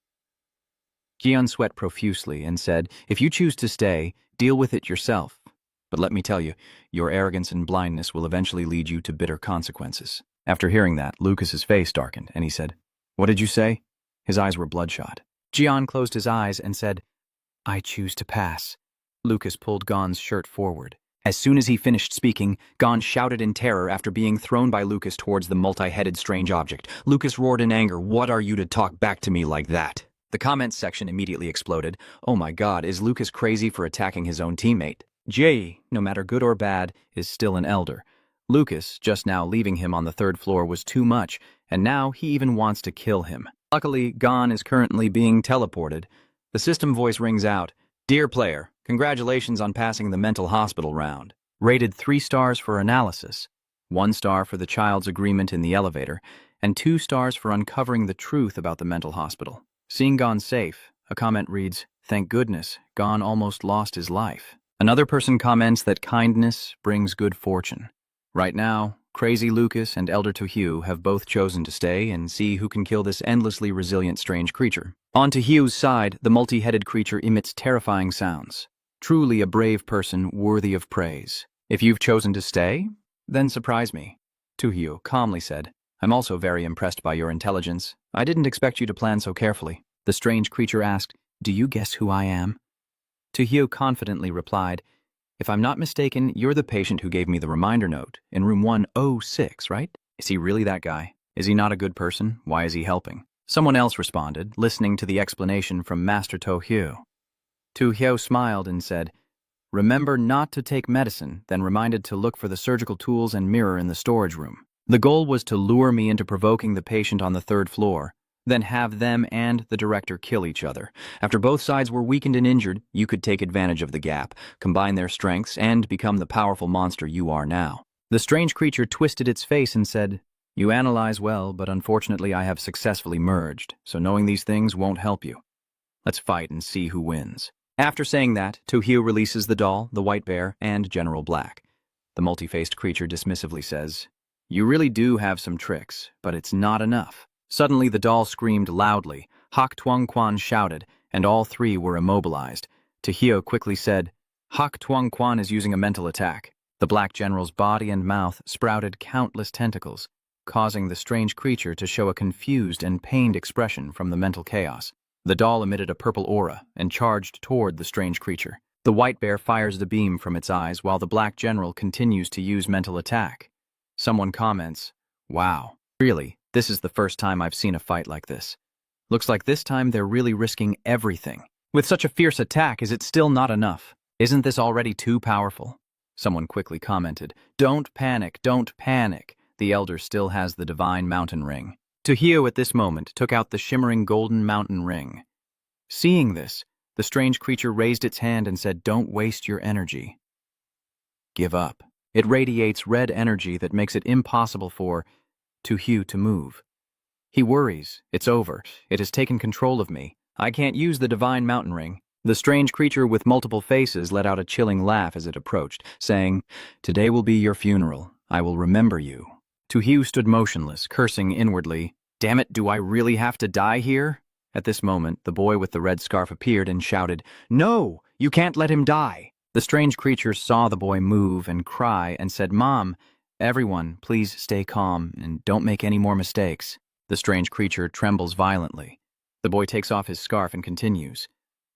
Gion sweat profusely and said, "If you choose to stay, deal with it yourself. But let me tell you, your arrogance and blindness will eventually lead you to bitter consequences." After hearing that, Lucas's face darkened, and he said, "What did you say?" His eyes were bloodshot. Gion closed his eyes and said, "I choose to pass." Lucas pulled Gon's shirt forward. As soon as he finished speaking, Gon shouted in terror after being thrown by Lucas towards the multi-headed strange object. Lucas roared in anger, "What are you to talk back to me like that?" The comments section immediately exploded. "Oh my god, is Lucas crazy for attacking his own teammate?" Jay, no matter good or bad, is still an elder. Lucas, just now leaving him on the 3rd floor was too much, and now he even wants to kill him. Luckily, Gon is currently being teleported. The system voice rings out, "Dear player, congratulations on passing the mental hospital round. Rated 3 stars for analysis, 1 star for the child's agreement in the elevator, and 2 stars for uncovering the truth about the mental hospital. Seeing Gon safe, a comment reads, 'Thank goodness, Gon almost lost his life.' Another person comments that kindness brings good fortune. Right now, Crazy Lucas and Elder Tojo have both chosen to stay and see who can kill this endlessly resilient strange creature. On Tojo's side, the multi-headed creature emits terrifying sounds. Truly a brave person worthy of praise. If you've chosen to stay, then surprise me." Tojo calmly said, "I'm also very impressed by your intelligence. I didn't expect you to plan so carefully." The strange creature asked, "Do you guess who I am?" Tojo confidently replied, "If I'm not mistaken, you're the patient who gave me the reminder note in room 106, right? Is he really that guy? Is he not a good person? Why is he helping?" Someone else responded, listening to the explanation from Master Tojo. Tojo smiled and said, "Remember not to take medicine, then reminded to look for the surgical tools and mirror in the storage room. The goal was to lure me into provoking the patient on the 3rd floor, then have them and the director kill each other. After both sides were weakened and injured, you could take advantage of the gap, combine their strengths, and become the powerful monster you are now." The strange creature twisted its face and said, "You analyze well, but unfortunately I have successfully merged, so knowing these things won't help you. Let's fight and see who wins." After saying that, Tojo releases the doll, the white bear, and General Black. The multi-faced creature dismissively says, "You really do have some tricks, but it's not enough." Suddenly the doll screamed loudly, Hak Tuang Quan shouted, and all 3 were immobilized. Tojo quickly said, "Hak Tuang Quan is using a mental attack." The Black General's body and mouth sprouted countless tentacles, causing the strange creature to show a confused and pained expression from the mental chaos. The doll emitted a purple aura and charged toward the strange creature. The white bear fires the beam from its eyes while the black general continues to use mental attack. Someone comments, "Wow, really, this is the first time I've seen a fight like this. Looks like this time they're really risking everything. With such a fierce attack, is it still not enough? Isn't this already too powerful?" Someone quickly commented, "Don't panic, don't panic. The elder still has the divine mountain ring." Tojo at this moment took out the shimmering golden mountain ring. Seeing this, the strange creature raised its hand and said, "Don't waste your energy. Give up." It radiates red energy that makes it impossible for Tojo to move. He worries. It's over. It has taken control of me. I can't use the divine mountain ring. The strange creature with multiple faces let out a chilling laugh as it approached, saying, "Today will be your funeral. I will remember you." Tojo stood motionless, cursing inwardly, "Damn it, do I really have to die here?" At this moment, the boy with the red scarf appeared and shouted, "No, you can't let him die." The strange creature saw the boy move and cry and said, "Mom, everyone, please stay calm and don't make any more mistakes." The strange creature trembles violently. The boy takes off his scarf and continues,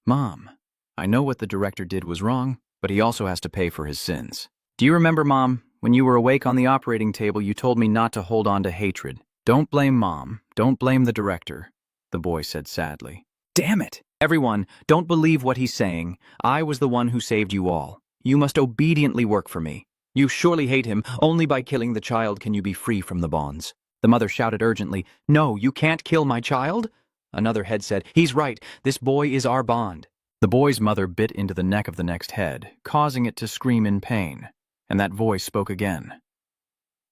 "Mom, I know what the director did was wrong, but he also has to pay for his sins. Do you remember, Mom, when you were awake on the operating table, you told me not to hold on to hatred? Don't blame Mom. Don't blame the director," the boy said sadly. "Damn it! Everyone, don't believe what he's saying. I was the one who saved you all. You must obediently work for me. You surely hate him. Only by killing the child can you be free from the bonds." The mother shouted urgently, "No, you can't kill my child." Another head said, "He's right. This boy is our bond." The boy's mother bit into the neck of the next head, causing it to scream in pain. And that voice spoke again.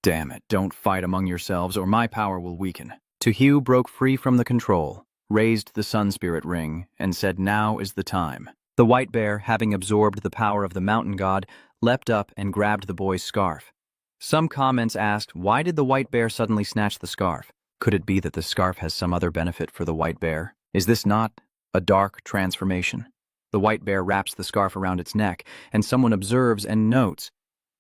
"Damn it, don't fight among yourselves or my power will weaken." Tojo broke free from the control, raised the sun spirit ring, and said, "Now is the time." The white bear, having absorbed the power of the mountain god, leapt up and grabbed the boy's scarf. Some comments asked, why did the white bear suddenly snatch the scarf? Could it be that the scarf has some other benefit for the white bear? Is this not a dark transformation? The white bear wraps the scarf around its neck, and someone observes and notes,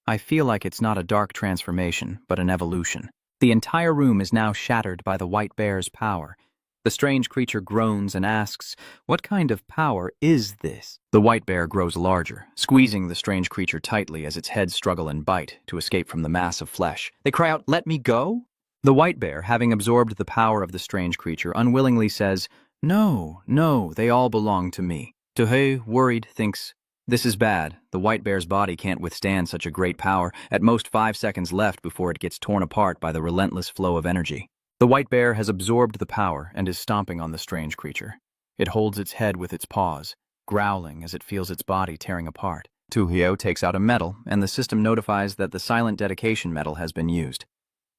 "I feel like it's not a dark transformation, but an evolution." The entire room is now shattered by the white bear's power. The strange creature groans and asks, "What kind of power is this?" The white bear grows larger, squeezing the strange creature tightly as its head struggle and bite to escape from the mass of flesh. They cry out, "Let me go!" The white bear, having absorbed the power of the strange creature, unwillingly says, "No, no, they all belong to me." Tojo, worried, thinks, "This is bad. The white bear's body can't withstand such a great power. At most 5 seconds left before it gets torn apart by the relentless flow of energy." The white bear has absorbed the power and is stomping on the strange creature. It holds its head with its paws, growling as it feels its body tearing apart. Tojo takes out a medal, and the system notifies that the silent dedication medal has been used.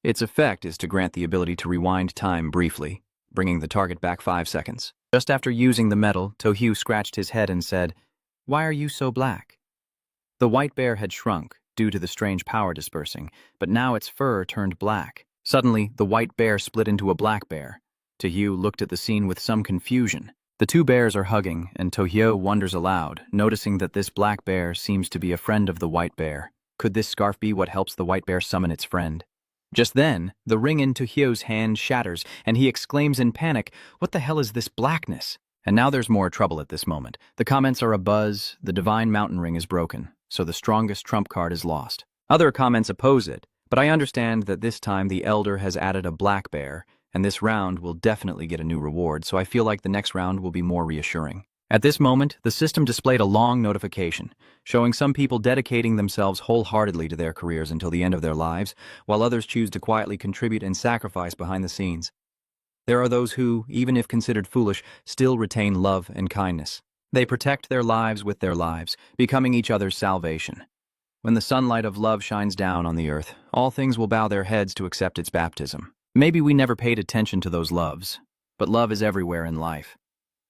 Its effect is to grant the ability to rewind time briefly, bringing the target back 5 seconds. Just after using the medal, Tojo scratched his head and said, "Why are you so black?" The white bear had shrunk due to the strange power dispersing, but now its fur turned black. Suddenly, the white bear split into a black bear. Tojo looked at the scene with some confusion. The two bears are hugging, and Tojo wonders aloud, noticing that this black bear seems to be a friend of the white bear. Could this scarf be what helps the white bear summon its friend? Just then, the ring in Tohyo's hand shatters, and he exclaims in panic, "What the hell is this blackness?" And now there's more trouble at this moment. The comments are abuzz, the divine mountain ring is broken, so the strongest trump card is lost. Other comments oppose it, but I understand that this time the elder has added a black bear, and this round will definitely get a new reward, so I feel like the next round will be more reassuring. At this moment, the system displayed a long notification, showing some people dedicating themselves wholeheartedly to their careers until the end of their lives, while others choose to quietly contribute and sacrifice behind the scenes. There are those who, even if considered foolish, still retain love and kindness. They protect their lives with their lives, becoming each other's salvation. When the sunlight of love shines down on the earth, all things will bow their heads to accept its baptism. Maybe we never paid attention to those loves, but love is everywhere in life.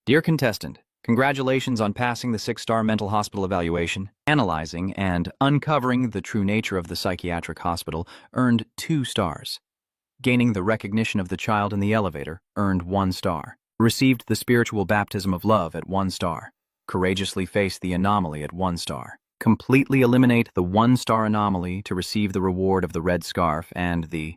Dear contestant, congratulations on passing the 6-star mental hospital evaluation. Analyzing and uncovering the true nature of the psychiatric hospital earned 2 stars. Gaining the recognition of the child in the elevator earned 1 star. Received the spiritual baptism of love at 1 star. Courageously faced the anomaly at 1 star. Completely eliminate the 1-star anomaly to receive the reward of the red scarf and the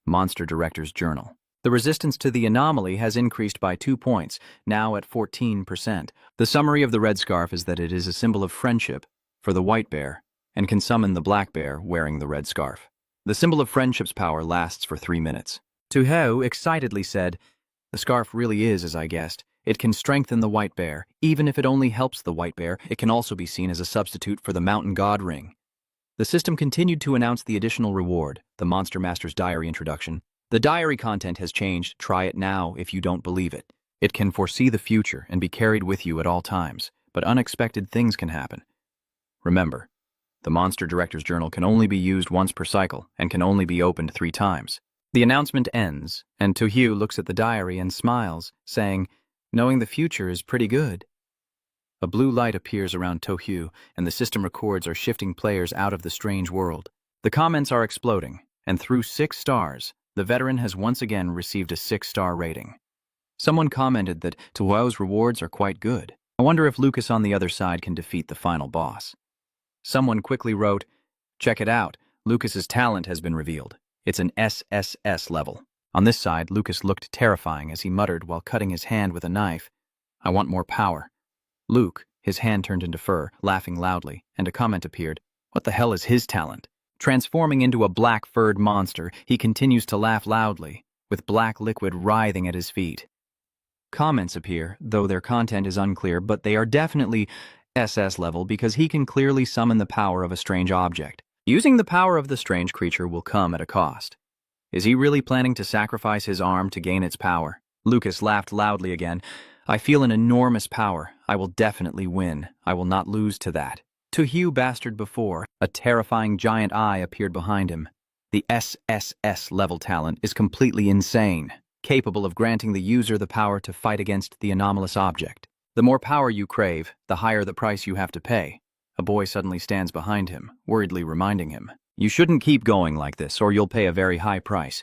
Monster Director's Journal. The resistance to the anomaly has increased by 2 points, now at 14%. The summary of the red scarf is that it is a symbol of friendship for the white bear and can summon the black bear wearing the red scarf. The symbol of friendship's power lasts for 3 minutes. Tojo excitedly said, "The scarf really is as I guessed. It can strengthen the white bear. Even if it only helps the white bear, it can also be seen as a substitute for the mountain god ring." The system continued to announce the additional reward, the Monster Master's Diary introduction. The diary content has changed. Try it now if you don't believe it. It can foresee the future and be carried with you at all times, but unexpected things can happen. Remember, the Monster Director's Journal can only be used once per cycle and can only be opened 3 times. The announcement ends, and Tojo looks at the diary and smiles, saying, "Knowing the future is pretty good." A blue light appears around Tojo, and the system records are shifting players out of the strange world. The comments are exploding, and through 6 stars, the veteran has once again received a 6-star rating. Someone commented that Tojo's rewards are quite good. I wonder if Lucas on the other side can defeat the final boss. Someone quickly wrote, "Check it out, Lucas's talent has been revealed. It's an SSS level." On this side, Lucas looked terrifying as he muttered while cutting his hand with a knife, "I want more power." Luke, his hand turned into fur, laughing loudly, and a comment appeared, "What the hell is his talent?" Transforming into a black-furred monster, he continues to laugh loudly, with black liquid writhing at his feet. Comments appear, though their content is unclear, but they are definitely SS level because he can clearly summon the power of a strange object. Using the power of the strange creature will come at a cost. Is he really planning to sacrifice his arm to gain its power? Lucas laughed loudly again. "I feel an enormous power. I will definitely win. I will not lose to that." Tojo bastard before, a terrifying giant eye appeared behind him. The SSS level talent is completely insane, capable of granting the user the power to fight against the anomalous object. The more power you crave, the higher the price you have to pay. A boy suddenly stands behind him, worriedly reminding him, "You shouldn't keep going like this, or you'll pay a very high price."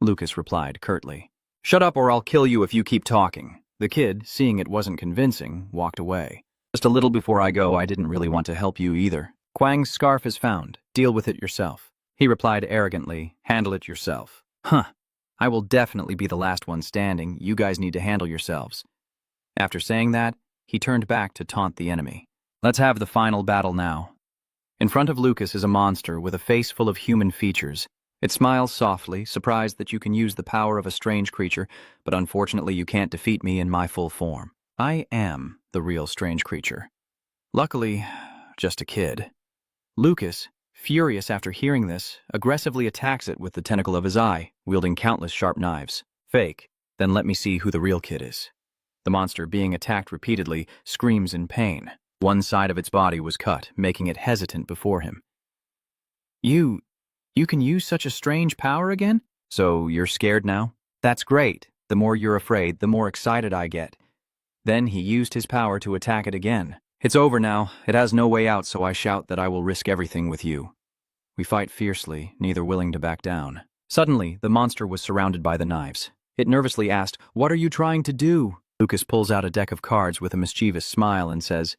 Lucas replied curtly, "Shut up or I'll kill you if you keep talking." The kid, seeing it wasn't convincing, walked away. "Just a little before I go, I didn't really want to help you either. Kwang's scarf is found. Deal with it yourself." He replied arrogantly, "Handle it yourself." "Huh. I will definitely be the last one standing. You guys need to handle yourselves." After saying that, he turned back to taunt the enemy. "Let's have the final battle now." In front of Lucas is a monster with a face full of human features. It smiles softly, surprised that you can use the power of a strange creature, but unfortunately you can't defeat me in my full form. I am the real strange creature. Luckily, just a kid. Lucas, furious after hearing this, aggressively attacks it with the tentacle of his eye, wielding countless sharp knives. "Fake. Then let me see who the real kid is." The monster, being attacked repeatedly, screams in pain. One side of its body was cut, making it hesitant before him. You can use such a strange power again? So you're scared now? That's great. The more you're afraid, the more excited I get. Then he used his power to attack it again. "It's over now. It has no way out, so I shout that I will risk everything with you." We fight fiercely, neither willing to back down. Suddenly, the monster was surrounded by the knives. It nervously asked, "What are you trying to do?" Lucas pulls out a deck of cards with a mischievous smile and says,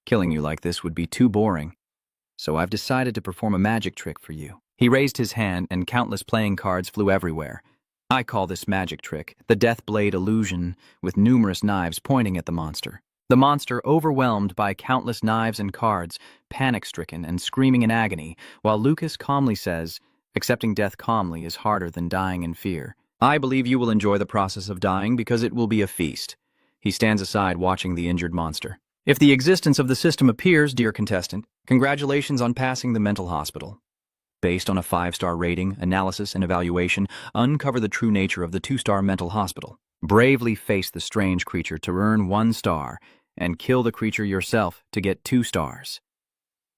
"Killing you like this would be too boring. So I've decided to perform a magic trick for you." He raised his hand and countless playing cards flew everywhere. I call this magic trick the Death Blade illusion, with numerous knives pointing at the monster. The monster, overwhelmed by countless knives and cards, panic-stricken and screaming in agony, while Lucas calmly says, "Accepting death calmly is harder than dying in fear. I believe you will enjoy the process of dying because it will be a feast." He stands aside watching the injured monster. "If the existence of the system appears, dear contestant, congratulations on passing the mental hospital. Based on a 5-star rating, analysis, and evaluation, uncover the true nature of the 2-star mental hospital. Bravely face the strange creature to earn 1 star, and kill the creature yourself to get 2 stars.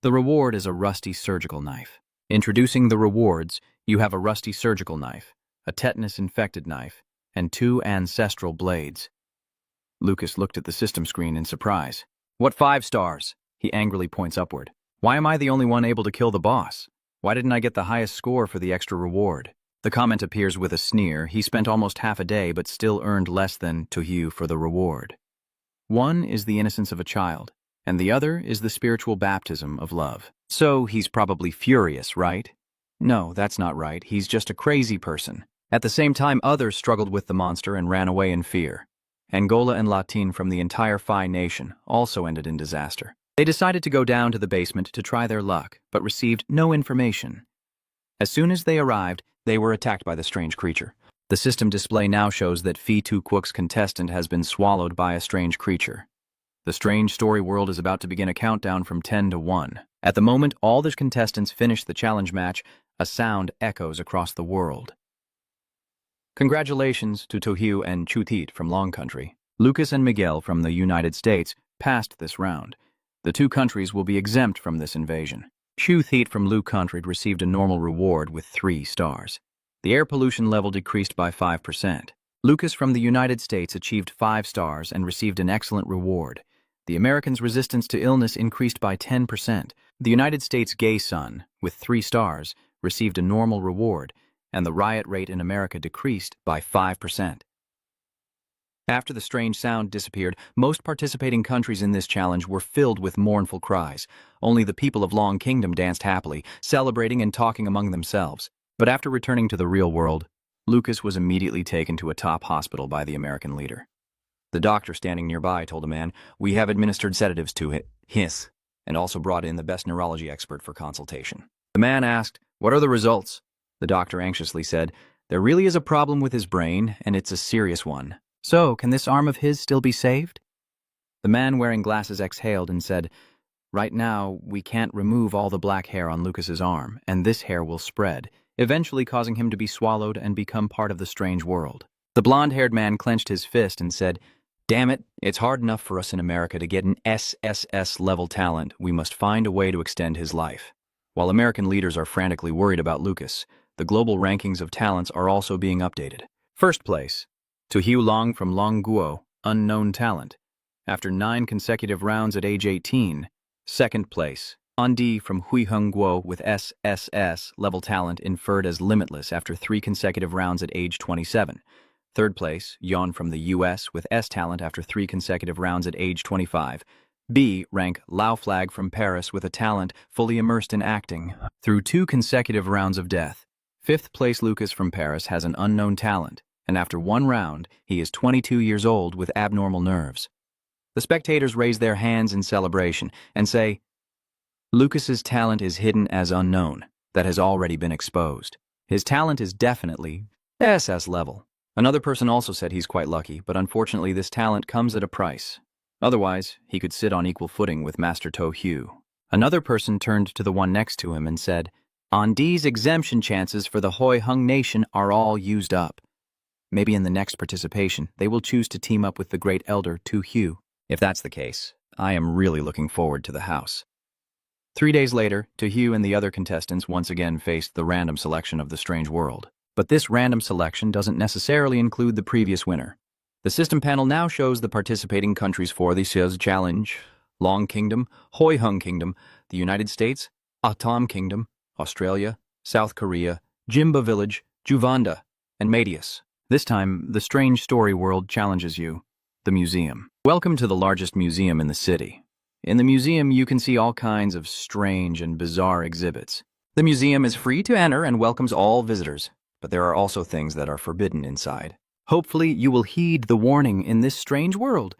The reward is a rusty surgical knife. Introducing the rewards, you have a rusty surgical knife, a tetanus-infected knife, and 2 ancestral blades. Lucas looked at the system screen in surprise. "What 5 stars? He angrily points upward. "Why am I the only one able to kill the boss? Why didn't I get the highest score for the extra reward?" The comment appears with a sneer. He spent almost half a day but still earned less than Tojo for the reward. One is the innocence of a child, and the other is the spiritual baptism of love. So he's probably furious, right? No, that's not right. He's just a crazy person. At the same time, others struggled with the monster and ran away in fear. Angola and Latin from the entire Phi nation also ended in disaster. They decided to go down to the basement to try their luck, but received no information. As soon as they arrived, They were attacked by the strange creature. the system display now shows that Phi Tu Quok's contestant has been swallowed by a strange creature. The strange story world is about to begin a countdown from 10 to 1. At the moment all the contestants finish the challenge match, a sound echoes across the world. Congratulations to Tojo and Chutit from Long Country. Lucas and Miguel from the United States passed this round. The two countries will be exempt from this invasion. Chutit from Lu Country received a normal reward with 3 stars. The air pollution level decreased by 5%. Lucas from the United States achieved 5 stars and received an excellent reward. The Americans' resistance to illness increased by 10%. The United States' gay son, with 3 stars, received a normal reward, and the riot rate in America decreased by 5%. After the strange sound disappeared, most participating countries in this challenge were filled with mournful cries. Only the people of Long Kingdom danced happily, celebrating and talking among themselves. But after returning to the real world, Lucas was immediately taken to a top hospital by the American leader. The doctor standing nearby told a man, "We have administered sedatives to his, and also brought in the best neurology expert for consultation." The man asked, "What are the results?" The doctor anxiously said, "There really is a problem with his brain, and it's a serious one." "So, can this arm of his still be saved?" The man wearing glasses exhaled and said, "Right now, we can't remove all the black hair on Lucas's arm, and this hair will spread, eventually causing him to be swallowed and become part of the strange world." The blonde-haired man clenched his fist and said, "Damn it, it's hard enough for us in America to get an SSS-level talent. We must find a way to extend his life." While American leaders are frantically worried about Lucas, the global rankings of talents are also being updated. First place, Tojo Long from Long Guo, unknown talent, after 9 consecutive rounds at age 18. Second place, Ondi from Huiheng Guo with SSS level talent inferred as limitless after 3 consecutive rounds at age 27. Third place, Yon from the US with S talent after 3 consecutive rounds at age 25. B rank Lao Flag from Paris with a talent fully immersed in acting through 2 consecutive rounds of death. Fifth place Lucas from Paris has an unknown talent, and after 1 round, he is 22 years old with abnormal nerves. The spectators raise their hands in celebration and say, "Lucas's talent is hidden as unknown, that has already been exposed. His talent is definitely SS level." Another person also said he's quite lucky, but unfortunately this talent comes at a price. Otherwise, he could sit on equal footing with Master Tojo. Another person turned to the one next to him and said, "Ondi's exemption chances for the Hoi Hung Nation are all used up. Maybe in the next participation, they will choose to team up with the great elder Tojo. If that's the case, I am really looking forward to the house." 3 days later, Tojo and the other contestants once again faced the random selection of the strange world. But this random selection doesn't necessarily include the previous winner. The system panel now shows the participating countries for the SSS Challenge: Long Kingdom, Hoi Hung Kingdom, the United States, Atom Kingdom, Australia, South Korea, Jimba Village, Juvanda, and Medius. This time, the strange story world challenges you, the museum. Welcome to the largest museum in the city. In the museum, you can see all kinds of strange and bizarre exhibits. The museum is free to enter and welcomes all visitors, but there are also things that are forbidden inside. Hopefully, you will heed the warning in this strange world.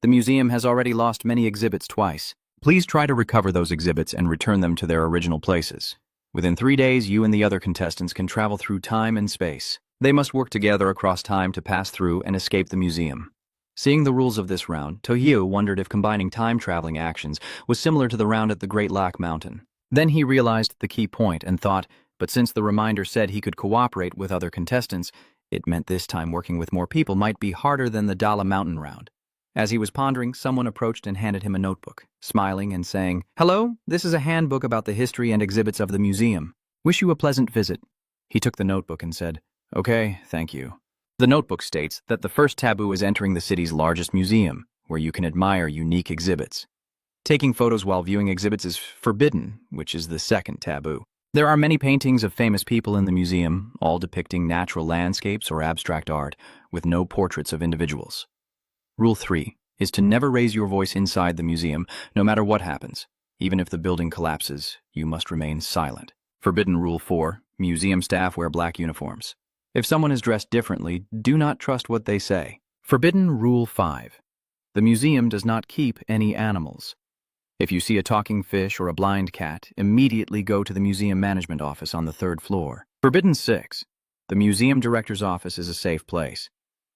The museum has already lost many exhibits twice. Please try to recover those exhibits and return them to their original places. Within 3 days, you and the other contestants can travel through time and space. They must work together across time to pass through and escape the museum. Seeing the rules of this round, Tojo wondered if combining time-traveling actions was similar to the round at the Great Lac Mountain. Then he realized the key point and thought, but since the reminder said he could cooperate with other contestants, it meant this time working with more people might be harder than the Dala Mountain round. As he was pondering, someone approached and handed him a notebook, smiling and saying, "Hello, this is a handbook about the history and exhibits of the museum. Wish you a pleasant visit." He took the notebook and said, "Okay, thank you." The notebook states that the first taboo is entering the city's largest museum, where you can admire unique exhibits. Taking photos while viewing exhibits is forbidden, which is the second taboo. There are many paintings of famous people in the museum, all depicting natural landscapes or abstract art, with no portraits of individuals. Rule 3 is to never raise your voice inside the museum, no matter what happens. Even if the building collapses, you must remain silent. Forbidden Rule 4, museum staff wear black uniforms. If someone is dressed differently, do not trust what they say. Forbidden Rule 5. The museum does not keep any animals. If you see a talking fish or a blind cat, immediately go to the museum management office on the 3rd floor. Forbidden 6. The museum director's office is a safe place.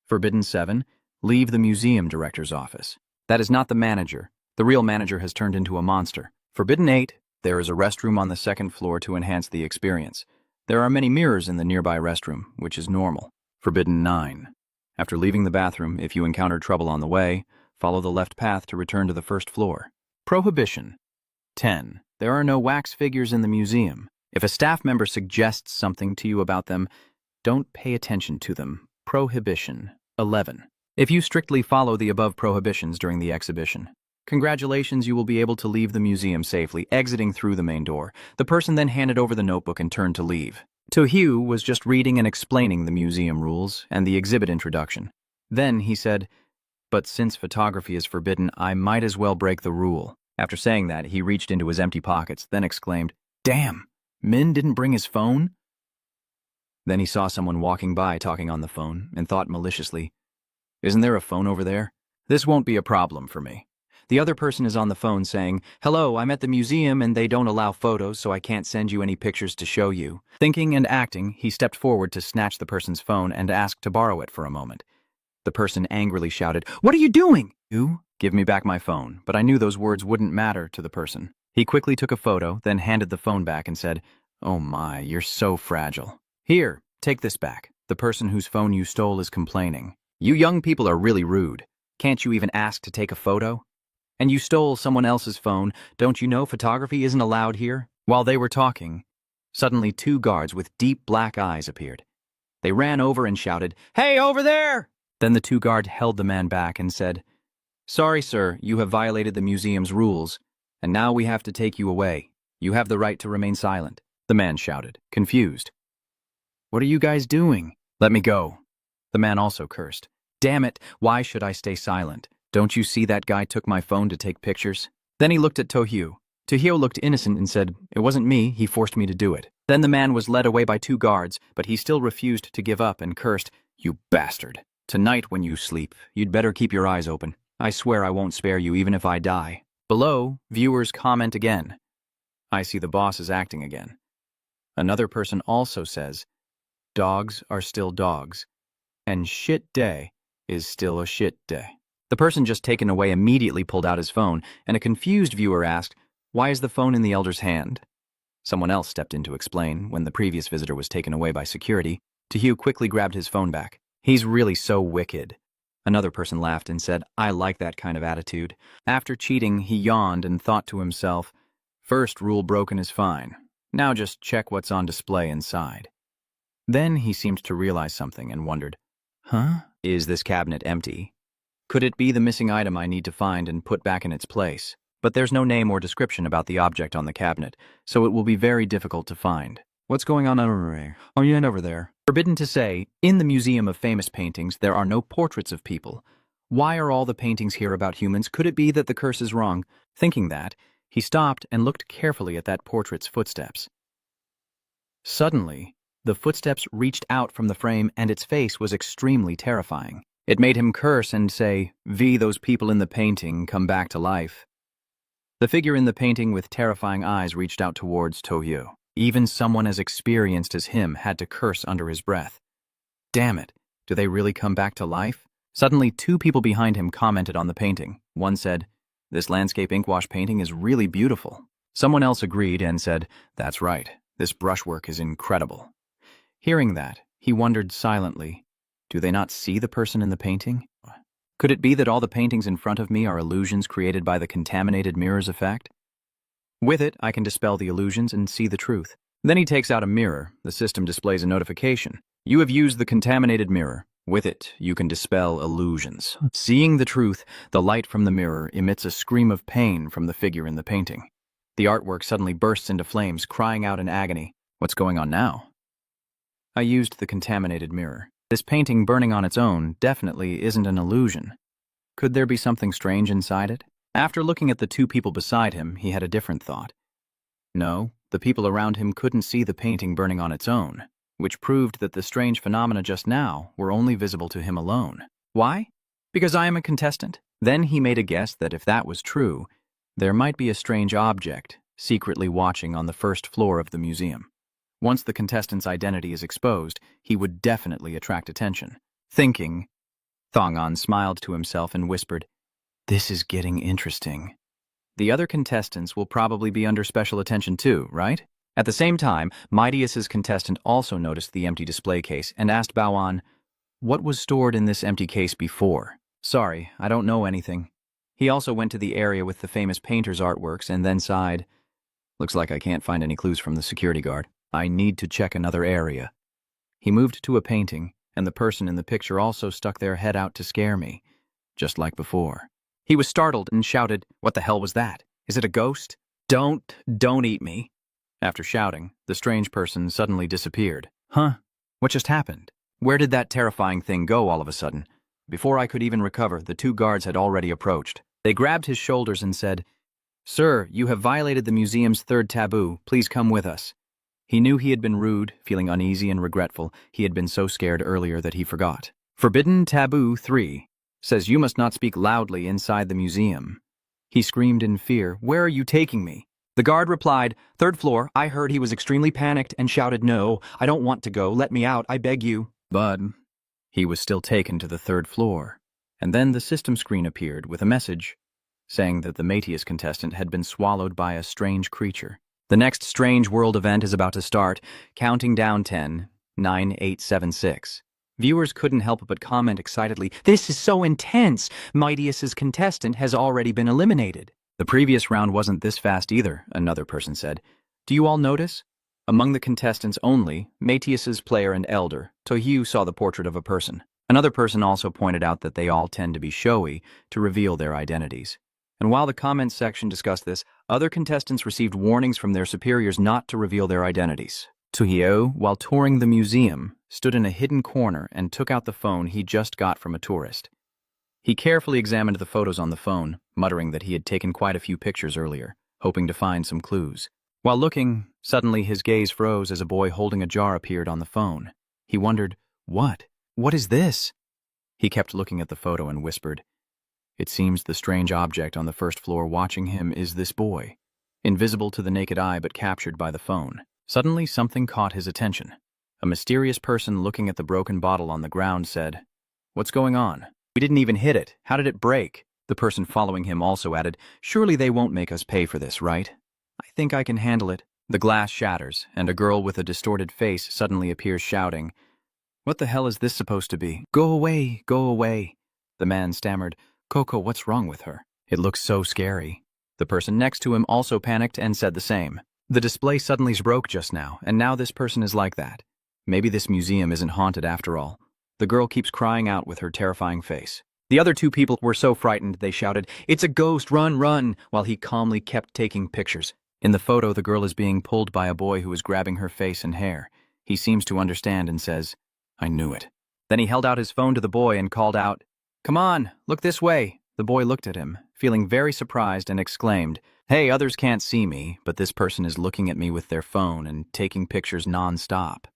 Forbidden 7. Leave the museum director's office. That is not the manager. The real manager has turned into a monster. Forbidden 8. There is a restroom on the 2nd floor to enhance the experience. There are many mirrors in the nearby restroom, which is normal. Forbidden 9. After leaving the bathroom, if you encounter trouble on the way, follow the left path to return to the 1st floor. Prohibition 10. There are no wax figures in the museum. If a staff member suggests something to you about them, don't pay attention to them. Prohibition 11. If you strictly follow the above prohibitions during the exhibition, congratulations, you will be able to leave the museum safely, exiting through the main door. The person then handed over the notebook and turned to leave. Tojo was just reading and explaining the museum rules and the exhibit introduction. Then he said, "But since photography is forbidden, I might as well break the rule." After saying that, he reached into his empty pockets, then exclaimed, "Damn, Min didn't bring his phone?" Then he saw someone walking by talking on the phone and thought maliciously, "Isn't there a phone over there? This won't be a problem for me." The other person is on the phone saying, "Hello, I'm at the museum and they don't allow photos, so I can't send you any pictures to show you." Thinking and acting, he stepped forward to snatch the person's phone and asked to borrow it for a moment. The person angrily shouted, "What are you doing?" "You? Give me back my phone," but I knew those words wouldn't matter to the person. He quickly took a photo, then handed the phone back and said, "Oh my, you're so fragile. Here, take this back. The person whose phone you stole is complaining. You young people are really rude. Can't you even ask to take a photo? And you stole someone else's phone. Don't you know photography isn't allowed here?" While they were talking, suddenly 2 guards with deep black eyes appeared. They ran over and shouted, "Hey, over there!" Then the 2 guards held the man back and said, "Sorry, sir, you have violated the museum's rules, and now we have to take you away. You have the right to remain silent." The man shouted, confused. "What are you guys doing? Let me go." The man also cursed. "Damn it, why should I stay silent? Don't you see that guy took my phone to take pictures?" Then he looked at Tojo. Tojo looked innocent and said, "It wasn't me, he forced me to do it." Then the man was led away by 2 guards, but he still refused to give up and cursed, "You bastard. Tonight when you sleep, you'd better keep your eyes open. I swear I won't spare you even if I die." Below, viewers comment again. I see the boss is acting again. Another person also says, "Dogs are still dogs, and shit day is still a shit day." The person just taken away immediately pulled out his phone, and a confused viewer asked, "Why is the phone in the elder's hand?" Someone else stepped in to explain. When the previous visitor was taken away by security, Tojo quickly grabbed his phone back. "He's really so wicked." Another person laughed and said, "I like that kind of attitude." After cheating, he yawned and thought to himself, "First rule broken is fine. Now just check what's on display inside." Then he seemed to realize something and wondered, Is this cabinet empty? Could it be the missing item I need to find and put back in its place? But there's no name or description about the object on the cabinet, so it will be very difficult to find. What's going on over there? Forbidden to say, in the Museum of Famous Paintings, there are no portraits of people. Why are all the paintings here about humans? Could it be that the curse is wrong? Thinking that, he stopped and looked carefully at that portrait's footsteps. Suddenly, the footsteps reached out from the frame and its face was extremely terrifying. It made him curse and say, those people in the painting come back to life." The figure in the painting with terrifying eyes reached out towards Tojo. Even someone as experienced as him had to curse under his breath. Damn it, do they really come back to life? Suddenly, 2 people behind him commented on the painting. One said, "This landscape inkwash painting is really beautiful." Someone else agreed and said, "That's right, this brushwork is incredible." Hearing that, he wondered silently, do they not see the person in the painting? Could it be that all the paintings in front of me are illusions created by the contaminated mirrors effect? With it, I can dispel the illusions and see the truth. Then he takes out a mirror. The system displays a notification. You have used the contaminated mirror. With it, you can dispel illusions. Seeing the truth, the light from the mirror emits a scream of pain from the figure in the painting. The artwork suddenly bursts into flames, crying out in agony. What's going on now? I used the contaminated mirror. This painting burning on its own definitely isn't an illusion. Could there be something strange inside it? After looking at the 2 people beside him, he had a different thought. No, the people around him couldn't see the painting burning on its own. which proved that the strange phenomena just now were only visible to him alone. Why? Because I am a contestant? Then he made a guess that if that was true, there might be a strange object secretly watching on the first floor of the museum. Once the contestant's identity is exposed, he would definitely attract attention. Thinking, Thongan smiled to himself and whispered, "This is getting interesting. The other contestants will probably be under special attention too, right?" At the same time, Mightius's contestant also noticed the empty display case and asked Baoan, "What was stored in this empty case before?" "Sorry, I don't know anything." He also went to the area with the famous painter's artworks and then sighed, "Looks like I can't find any clues from the security guard. I need to check another area." He moved to a painting, and the person in the picture also stuck their head out to scare me, just like before. He was startled and shouted, "What the hell was that? Is it a ghost? Don't eat me." After shouting, the strange person suddenly disappeared. Huh? What just happened? Where did that terrifying thing go all of a sudden? Before I could even recover, the two guards had already approached. They grabbed his shoulders and said, "Sir, you have violated the museum's third taboo. Please come with us." He knew he had been rude, feeling uneasy and regretful. He had been so scared earlier that he forgot. Forbidden Taboo 3 says you must not speak loudly inside the museum. He screamed in fear, "Where are you taking me?" The guard replied, "Third floor. I heard he was extremely panicked and shouted, 'No, I don't want to go. Let me out. I beg you.'" But he was still taken to the third floor. And then the system screen appeared with a message saying that the Matius contestant had been swallowed by a strange creature. The next Strange World event is about to start, counting down 10, 9, 8, 7, 6. Viewers couldn't help but comment excitedly, "This is so intense! Mightius's contestant has already been eliminated." "The previous round wasn't this fast either," another person said. "Do you all notice? Among the contestants only, Matius's player and elder, Tojo saw the portrait of a person." Another person also pointed out that they all tend to be showy to reveal their identities. And while the comments section discussed this, other contestants received warnings from their superiors not to reveal their identities. Tojo, while touring the museum, stood in a hidden corner and took out the phone he just got from a tourist. He carefully examined the photos on the phone, muttering that he had taken quite a few pictures earlier, hoping to find some clues. While looking, suddenly his gaze froze as a boy holding a jar appeared on the phone. He wondered, "What? What is this?" He kept looking at the photo and whispered, "It seems the strange object on the first floor watching him is this boy, invisible to the naked eye but captured by the phone." Suddenly, something caught his attention. A mysterious person looking at the broken bottle on the ground said, "What's going on? We didn't even hit it. How did it break?" The person following him also added, "Surely they won't make us pay for this, right? I think I can handle it." The glass shatters, and a girl with a distorted face suddenly appears shouting, "What the hell is this supposed to be? Go away, go away." The man stammered, "Coco, what's wrong with her? It looks so scary." The person next to him also panicked and said the same. The display suddenly broke just now, and now this person is like that. Maybe this museum isn't haunted after all. The girl keeps crying out with her terrifying face. The other two people were so frightened they shouted, "It's a ghost, run, run," while he calmly kept taking pictures. In the photo, the girl is being pulled by a boy who is grabbing her face and hair. He seems to understand and says, "I knew it." Then he held out his phone to the boy and called out, "Come on, look this way." The boy looked at him, feeling very surprised, and exclaimed, "Hey, others can't see me, but this person is looking at me with their phone and taking pictures non-stop."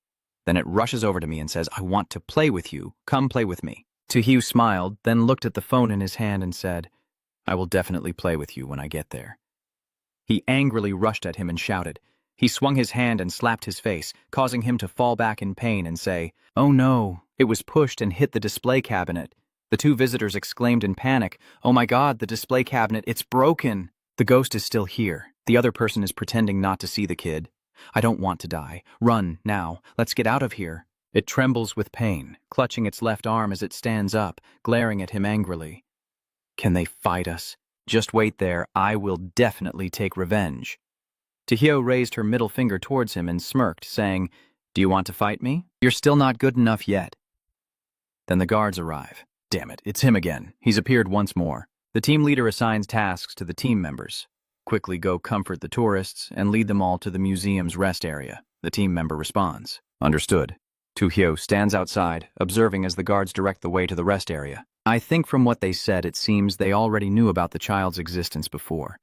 Then it rushes over to me and says, "I want to play with you. Come play with me." Tojo smiled, then looked at the phone in his hand and said, "I will definitely play with you when I get there." He angrily rushed at him and shouted. He swung his hand and slapped his face, causing him to fall back in pain and say, "Oh no." It was pushed and hit the display cabinet. The two visitors exclaimed in panic, "Oh my God, the display cabinet, it's broken." The ghost is still here. The other person is pretending not to see the kid. "I don't want to die. Run, now. Let's get out of here." It trembles with pain, clutching its left arm as it stands up, glaring at him angrily. "Can they fight us? Just wait there. I will definitely take revenge." Tojo raised her middle finger towards him and smirked, saying, "Do you want to fight me? You're still not good enough yet." Then the guards arrive. Damn it, it's him again. He's appeared once more. The team leader assigns tasks to the team members. Quickly go comfort the tourists and lead them all to the museum's rest area. The team member responds, "Understood." Tojo stands outside, observing as the guards direct the way to the rest area. I think from what they said, it seems they already knew about the child's existence before.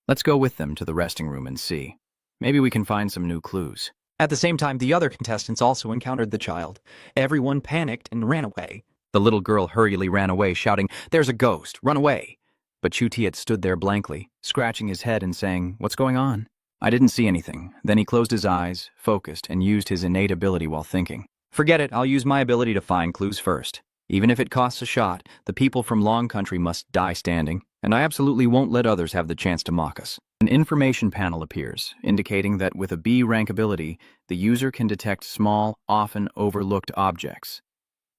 Let's go with them to the resting room and see. Maybe we can find some new clues. At the same time, the other contestants also encountered the child. Everyone panicked and ran away. The little girl hurriedly ran away, shouting, "There's a ghost! Run away!" But Chu Tiet stood there blankly, scratching his head and saying, "What's going on?" I didn't see anything. Then he closed his eyes, focused, and used his innate ability while thinking. "Forget it, I'll use my ability to find clues first. Even if it costs a shot, the people from Long Country must die standing, and I absolutely won't let others have the chance to mock us." An information panel appears, indicating that with a B rank ability, the user can detect small, often overlooked objects.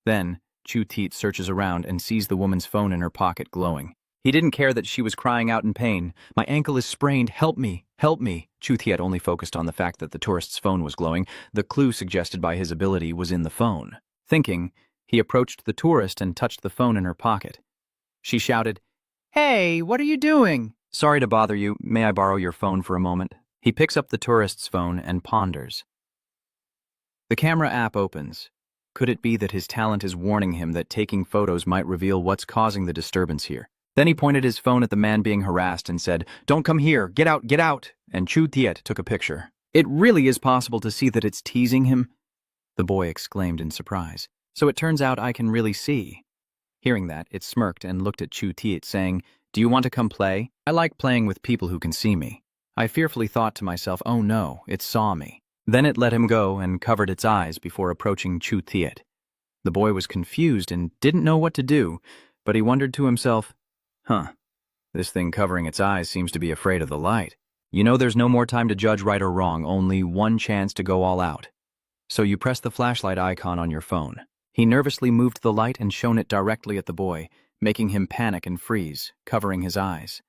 Then, Chu Tiet searches around and sees the woman's phone in her pocket glowing. He didn't care that she was crying out in pain. "My ankle is sprained, help me, help me." Chu Tiet only focused on the fact that the tourist's phone was glowing. The clue suggested by his ability was in the phone. Thinking, he approached the tourist and touched the phone in her pocket. She shouted, "Hey, what are you doing?" "Sorry to bother you. May I borrow your phone for a moment?" He picks up the tourist's phone and ponders. The camera app opens. Could it be that his talent is warning him that taking photos might reveal what's causing the disturbance here? Then he pointed his phone at the man being harassed and said, "Don't come here, get out, get out!" And Chu Tiet took a picture. "It really is possible to see that it's teasing him?" The boy exclaimed in surprise. "So it turns out I can really see." Hearing that, it smirked and looked at Chu Tiet, saying, "Do you want to come play? I like playing with people who can see me." I fearfully thought to myself, "Oh no, it saw me." Then it let him go and covered its eyes before approaching Chu Tiet. The boy was confused and didn't know what to do, but he wondered to himself, this thing covering its eyes seems to be afraid of the light. You know there's no more time to judge right or wrong, only one chance to go all out. So you press the flashlight icon on your phone. He nervously moved the light and shone it directly at the boy, making him panic and freeze, covering his eyes.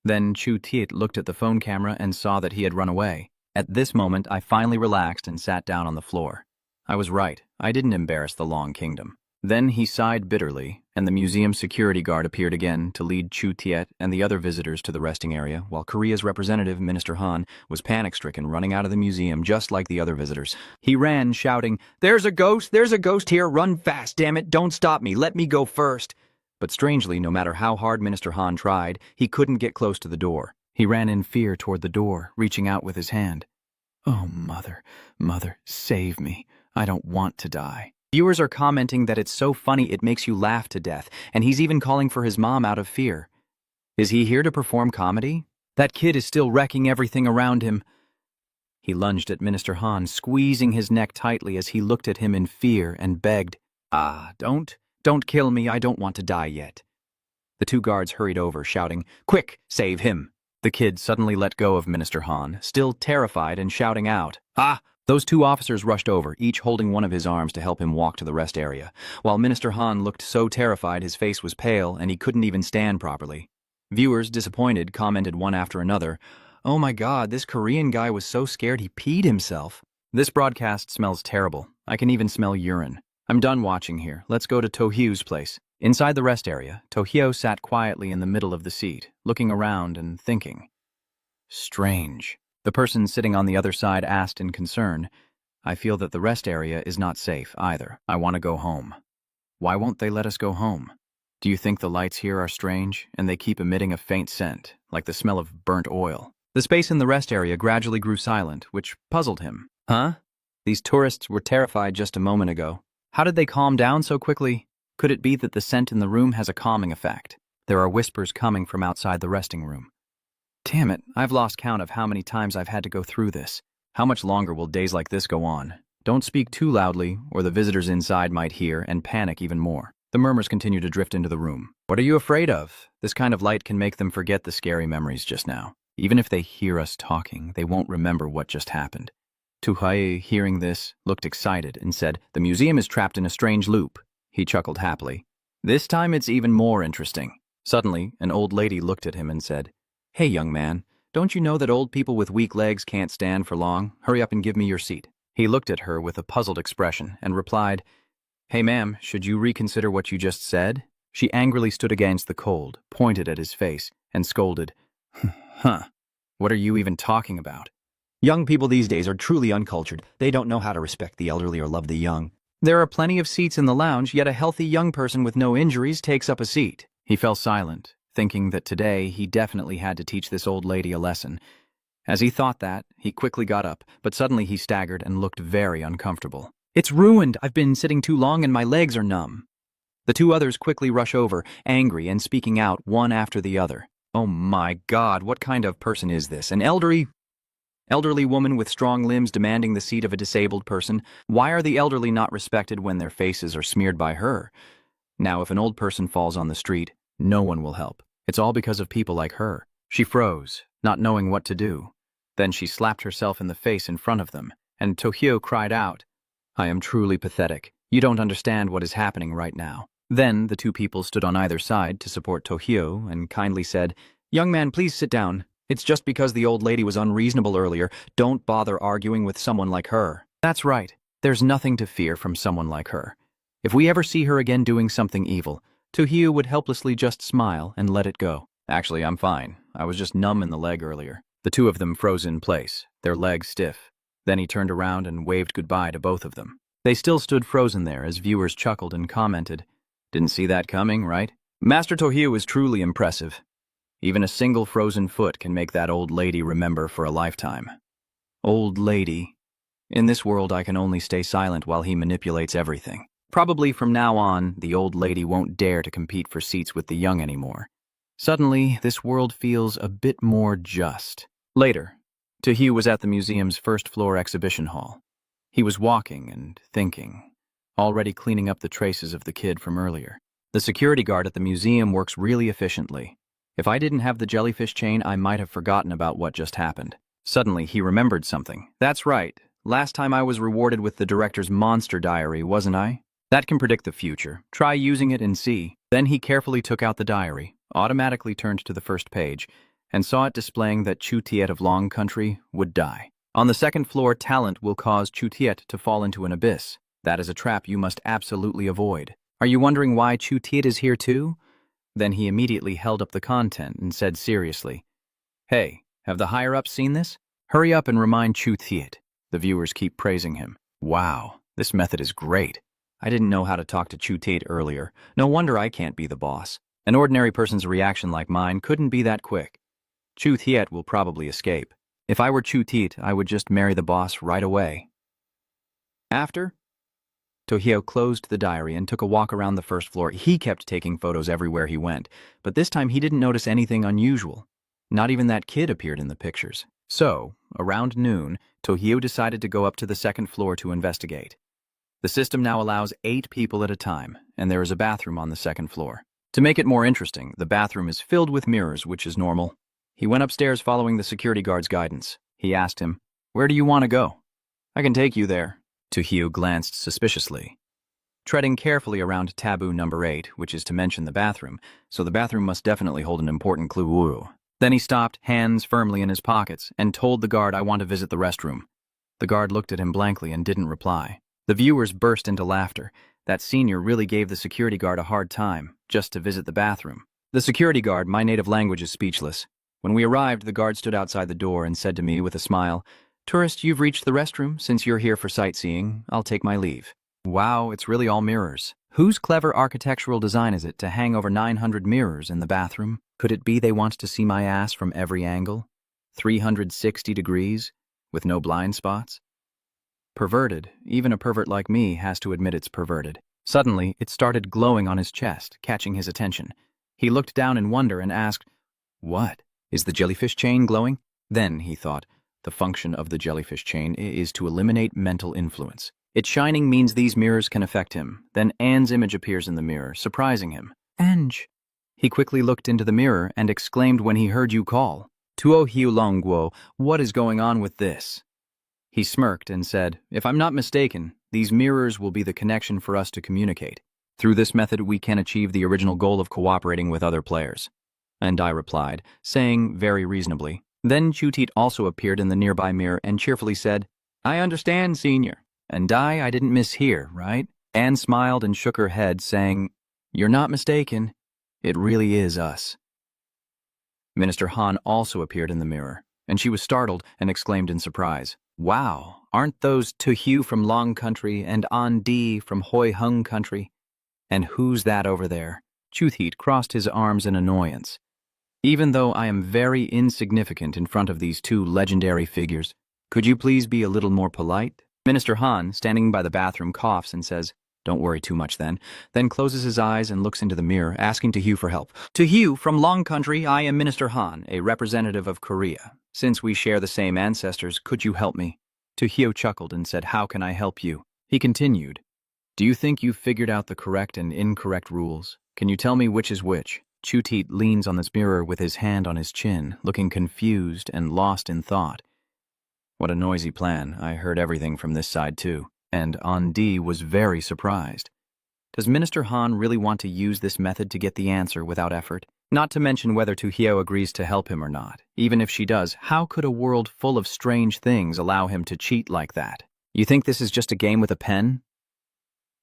Then Chu Tiet looked at the phone camera and saw that he had run away. At this moment, I finally relaxed and sat down on the floor. I was right. I didn't embarrass the Long Kingdom. Then he sighed bitterly, and the museum security guard appeared again to lead Chu Tiet and the other visitors to the resting area, while Korea's representative, Minister Han, was panic-stricken, running out of the museum just like the other visitors. He ran, shouting, there's a ghost here, run fast, damn it, don't stop me, let me go first." But strangely, no matter how hard Minister Han tried, he couldn't get close to the door. He ran in fear toward the door, reaching out with his hand. "Oh, mother, save me. I don't want to die." Viewers are commenting that it's so funny it makes you laugh to death, and he's even calling for his mom out of fear. Is he here to perform comedy? That kid is still wrecking everything around him. He lunged at Minister Han, squeezing his neck tightly as he looked at him in fear and begged, Don't kill me, I don't want to die yet." The two guards hurried over, shouting, "Quick, save him." The kid suddenly let go of Minister Han, still terrified and shouting out, "Ah!" Those two officers rushed over, each holding one of his arms to help him walk to the rest area. While Minister Han looked so terrified his face was pale and he couldn't even stand properly. Viewers, disappointed, commented one after another, "Oh my God, this Korean guy was so scared he peed himself." This broadcast smells terrible. I can even smell urine. I'm done watching here. Let's go to Tohyo's place. Inside the rest area, Tohyo sat quietly in the middle of the seat, looking around and thinking. Strange. The person sitting on the other side asked in concern, "I feel that the rest area is not safe either. I want to go home." "Why won't they let us go home?" "Do you think the lights here are strange, and they keep emitting a faint scent, like the smell of burnt oil?" The space in the rest area gradually grew silent, which puzzled him. These tourists were terrified just a moment ago. How did they calm down so quickly? Could it be that the scent in the room has a calming effect? There are whispers coming from outside the resting room. Damn it, I've lost count of how many times I've had to go through this. How much longer will days like this go on? Don't speak too loudly, or the visitors inside might hear and panic even more. The murmurs continue to drift into the room. What are you afraid of? This kind of light can make them forget the scary memories just now. Even if they hear us talking, they won't remember what just happened. Tuhaye, hearing this, looked excited and said, "The museum is trapped in a strange loop." He chuckled happily. "This time it's even more interesting." Suddenly, an old lady looked at him and said, "Hey, young man, don't you know that old people with weak legs can't stand for long? Hurry up and give me your seat." He looked at her with a puzzled expression and replied, "Hey, ma'am, should you reconsider what you just said?" She angrily stood against the cold, pointed at his face, and scolded, What are you even talking about?" Young people these days are truly uncultured. They don't know how to respect the elderly or love the young. There are plenty of seats in the lounge, yet a healthy young person with no injuries takes up a seat. He fell silent, thinking that today he definitely had to teach this old lady a lesson. As he thought that, he quickly got up, but suddenly he staggered and looked very uncomfortable. "It's ruined! I've been sitting too long and my legs are numb." The two others quickly rush over, angry and speaking out one after the other. "Oh my God, what kind of person is this? An elderly woman with strong limbs demanding the seat of a disabled person? Why are the elderly not respected when their faces are smeared by her? Now, if an old person falls on the street, no one will help. It's all because of people like her." She froze, not knowing what to do. Then she slapped herself in the face in front of them, and Tojo cried out, "I am truly pathetic. You don't understand what is happening right now." Then the two people stood on either side to support Tojo and kindly said, "Young man, please sit down. It's just because the old lady was unreasonable earlier. Don't bother arguing with someone like her." "That's right. There's nothing to fear from someone like her. If we ever see her again doing something evil," Tojo would helplessly just smile and let it go. "Actually, I'm fine. I was just numb in the leg earlier." The two of them froze in place, their legs stiff. Then he turned around and waved goodbye to both of them. They still stood frozen there as viewers chuckled and commented, "Didn't see that coming, right?" Master Tojo is truly impressive. Even a single frozen foot can make that old lady remember for a lifetime. Old lady. In this world, I can only stay silent while he manipulates everything. Probably from now on, the old lady won't dare to compete for seats with the young anymore. Suddenly, this world feels a bit more just. Later, Tojo was at the museum's first-floor exhibition hall. He was walking and thinking, already cleaning up the traces of the kid from earlier. The security guard at the museum works really efficiently. If I didn't have the jellyfish chain, I might have forgotten about what just happened. Suddenly, he remembered something. That's right. Last time I was rewarded with the director's monster diary, wasn't I? That can predict the future. Try using it and see. Then he carefully took out the diary, automatically turned to the first page, and saw it displaying that Chu Tiet of Long Country would die. On the second floor, talent will cause Chu Tiet to fall into an abyss. That is a trap you must absolutely avoid. Are you wondering why Chu Tiet is here too? Then he immediately held up the content and said seriously, "Hey, have the higher-ups seen this? Hurry up and remind Chu Tiet." The viewers keep praising him. "Wow, this method is great. I didn't know how to talk to Chu Tiet earlier. No wonder I can't be the boss. An ordinary person's reaction like mine couldn't be that quick. Chu Tiet will probably escape. If I were Chu Tiet, I would just marry the boss right away." After, Tojo closed the diary and took a walk around the first floor. He kept taking photos everywhere he went, but this time he didn't notice anything unusual. Not even that kid appeared in the pictures. So, around noon, Tojo decided to go up to the second floor to investigate. The system now allows 8 people at a time, and there is a bathroom on the second floor. To make it more interesting, the bathroom is filled with mirrors, which is normal. He went upstairs following the security guard's guidance. He asked him, "Where do you want to go?" "I can take you there." Tojo glanced suspiciously. Treading carefully around taboo number 8, which is to mention the bathroom, so the bathroom must definitely hold an important clue. Then he stopped, hands firmly in his pockets, and told the guard, "I want to visit the restroom." The guard looked at him blankly and didn't reply. The viewers burst into laughter. That senior really gave the security guard a hard time, just to visit the bathroom. The security guard, my native language, is speechless. When we arrived, the guard stood outside the door and said to me with a smile, "Tourist, you've reached the restroom. Since you're here for sightseeing, I'll take my leave." Wow, it's really all mirrors. Whose clever architectural design is it to hang over 900 mirrors in the bathroom? Could it be they want to see my ass from every angle? 360 degrees, with no blind spots? Perverted. Even a pervert like me has to admit it's perverted. Suddenly, it started glowing on his chest, catching his attention. He looked down in wonder and asked, "What? Is the jellyfish chain glowing?" Then, he thought, the function of the jellyfish chain is to eliminate mental influence. Its shining means these mirrors can affect him. Then Anne's image appears in the mirror, surprising him. "Ange." He quickly looked into the mirror and exclaimed when he heard you call, "Tuo Hiu Longguo, what is going on with this?" He smirked and said, "If I'm not mistaken, these mirrors will be the connection for us to communicate. Through this method, we can achieve the original goal of cooperating with other players." And I replied, saying very reasonably. Then Chu Tiet also appeared in the nearby mirror and cheerfully said, "I understand, senior." "And I didn't mishear, right?" Anne smiled and shook her head, saying, "You're not mistaken. It really is us." Minister Han also appeared in the mirror, and she was startled and exclaimed in surprise, "Wow, aren't those Tojo from Long Country and An Di from Hoi Hung Country? And who's that over there?" Chu Tiet crossed his arms in annoyance. Even though I am very insignificant in front of these two legendary figures, could you please be a little more polite? Minister Han, standing by the bathroom, coughs and says, "Don't worry too much then closes his eyes and looks into the mirror, asking To Hugh for help. To Hugh, from Long Country, I am Minister Han, a representative of Korea. Since we share the same ancestors, could you help me? To Hugh chuckled and said, "How can I help you?" He continued, "Do you think you've figured out the correct and incorrect rules? Can you tell me which is which?" Chutit leans on this mirror with his hand on his chin, looking confused and lost in thought. What a noisy plan. I heard everything from this side too. And Andi was very surprised. Does Minister Han really want to use this method to get the answer without effort? Not to mention whether Tu Hyo agrees to help him or not. Even if she does, how could a world full of strange things allow him to cheat like that? You think this is just a game with a pen?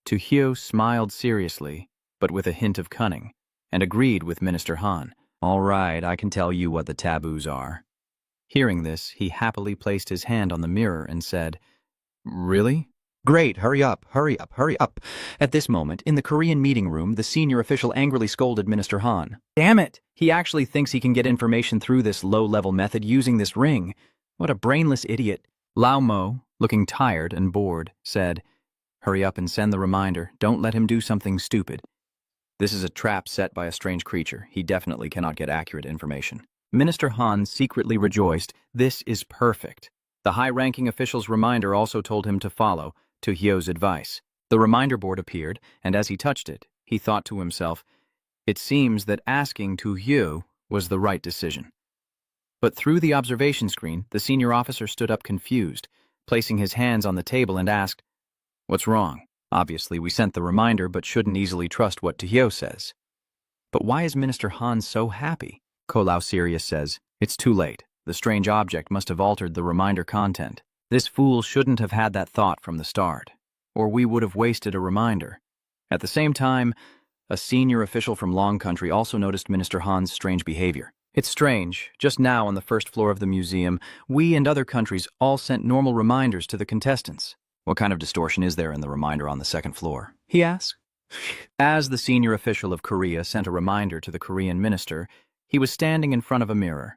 Tu Hyo smiled seriously, but with a hint of cunning, and agreed with Minister Han. All right, I can tell you what the taboos are. Hearing this, he happily placed his hand on the mirror and said, "Really? Great, hurry up, hurry up, hurry up." At this moment, in the Korean meeting room, the senior official angrily scolded Minister Han. Damn it! He actually thinks he can get information through this low-level method using this ring. What a brainless idiot. Lao Mo, looking tired and bored, said, "Hurry up and send the reminder. Don't let him do something stupid. This is a trap set by a strange creature. He definitely cannot get accurate information." Minister Han secretly rejoiced. This is perfect. The high-ranking official's reminder also told him to follow To Hyo's advice. The reminder board appeared, and as he touched it, he thought to himself, it seems that asking To Hyo was the right decision. But through the observation screen, the senior officer stood up confused, placing his hands on the table and asked, "What's wrong? Obviously, we sent the reminder, but shouldn't easily trust what To Hyo says." But why is Minister Han so happy? Kolao Sirius says, "It's too late. The strange object must have altered the reminder content. This fool shouldn't have had that thought from the start, or we would have wasted a reminder." At the same time, a senior official from Long Country also noticed Minister Han's strange behavior. It's strange. Just now on the first floor of the museum, we and other countries all sent normal reminders to the contestants. What kind of distortion is there in the reminder on the second floor? He asked. As the senior official of Korea sent a reminder to the Korean minister, he was standing in front of a mirror.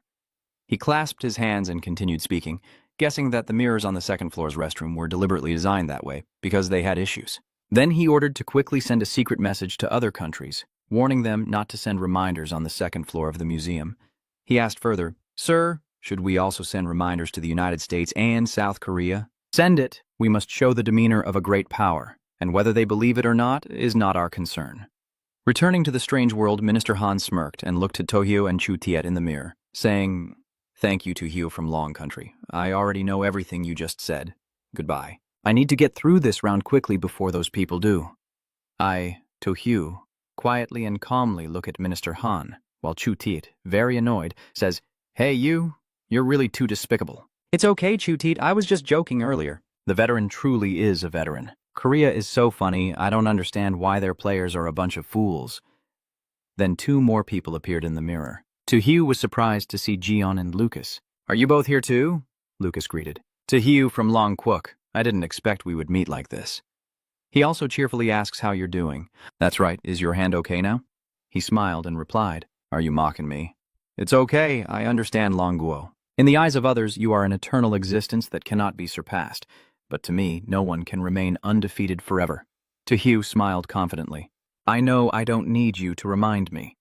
He clasped his hands and continued speaking, guessing that the mirrors on the second floor's restroom were deliberately designed that way because they had issues. Then he ordered to quickly send a secret message to other countries, warning them not to send reminders on the second floor of the museum. He asked further, "Sir, should we also send reminders to the United States and South Korea?" "Send it. We must show the demeanor of a great power, and whether they believe it or not is not our concern." Returning to the strange world, Minister Han smirked and looked at Tojo and Chu Tiet in the mirror, saying, "Thank you to Hugh from Long Country. I already know everything you just said. Goodbye. I need to get through this round quickly before those people do." To Hugh, quietly and calmly look at Minister Han, while Chu Tiet, very annoyed, says, "Hey you're really too despicable." "It's okay, Chu Tiet, I was just joking earlier." The veteran truly is a veteran. Korea is so funny, I don't understand why their players are a bunch of fools. Then two more people appeared in the mirror. To Hugh was surprised to see Jion and Lucas. "Are you both here too?" Lucas greeted. To Hugh from Long Kwuk, "I didn't expect we would meet like this." He also cheerfully asks how you're doing. "That's right, is your hand okay now?" He smiled and replied, "Are you mocking me?" "It's okay, I understand Long Guo. In the eyes of others, you are an eternal existence that cannot be surpassed. But to me, no one can remain undefeated forever." To Hugh smiled confidently. "I know I don't need you to remind me."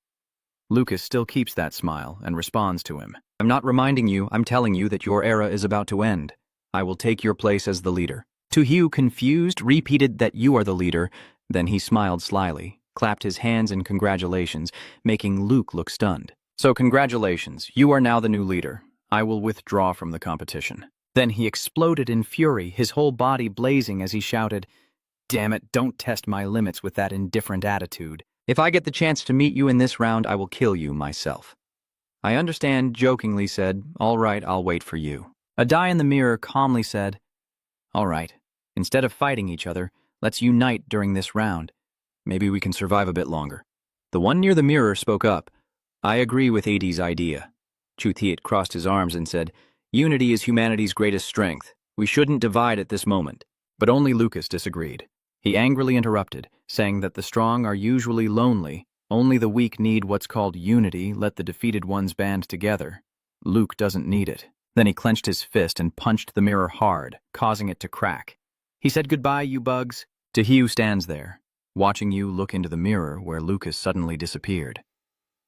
Lucas still keeps that smile and responds to him. "I'm not reminding you, I'm telling you that your era is about to end. I will take your place as the leader." To Hugh, confused, repeated that you are the leader. Then he smiled slyly, clapped his hands in congratulations, making Luke look stunned. "So congratulations, you are now the new leader. I will withdraw from the competition." Then he exploded in fury, his whole body blazing as he shouted, "Damn it, don't test my limits with that indifferent attitude. If I get the chance to meet you in this round, I will kill you myself." I understand, jokingly said, "All right, I'll wait for you." A die in the mirror calmly said, "All right, instead of fighting each other, let's unite during this round. Maybe we can survive a bit longer." The one near the mirror spoke up. "I agree with AD's idea." Chu Tiet crossed his arms and said, "Unity is humanity's greatest strength. We shouldn't divide at this moment." But only Lucas disagreed. He angrily interrupted, saying that the strong are usually lonely Only the weak need what's called unity. Let the defeated ones band together. Luke doesn't need it. Then he clenched his fist and punched the mirror hard, causing it to crack. He said, "Goodbye, you bugs." Tojo stands there, watching you look into the mirror where Luke has suddenly disappeared.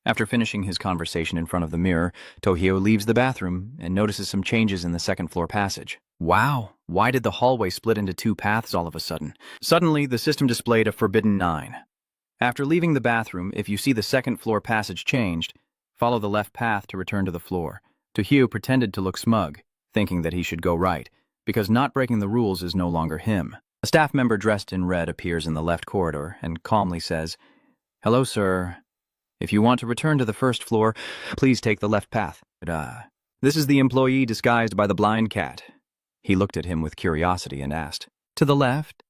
After finishing his conversation in front of the mirror, Tojo leaves the bathroom and notices some changes in the second-floor passage. Wow, why did the hallway split into two paths all of a sudden? Suddenly, the system displayed a forbidden 9. After leaving the bathroom, if you see the second-floor passage changed, follow the left path to return to the floor. Tojo pretended to look smug, thinking that he should go right, because not breaking the rules is no longer him. A staff member dressed in red appears in the left corridor and calmly says, "Hello, sir. If you want to return to the first floor, please take the left path." This is the employee disguised by the blind cat. He looked at him with curiosity and asked, "To the left?"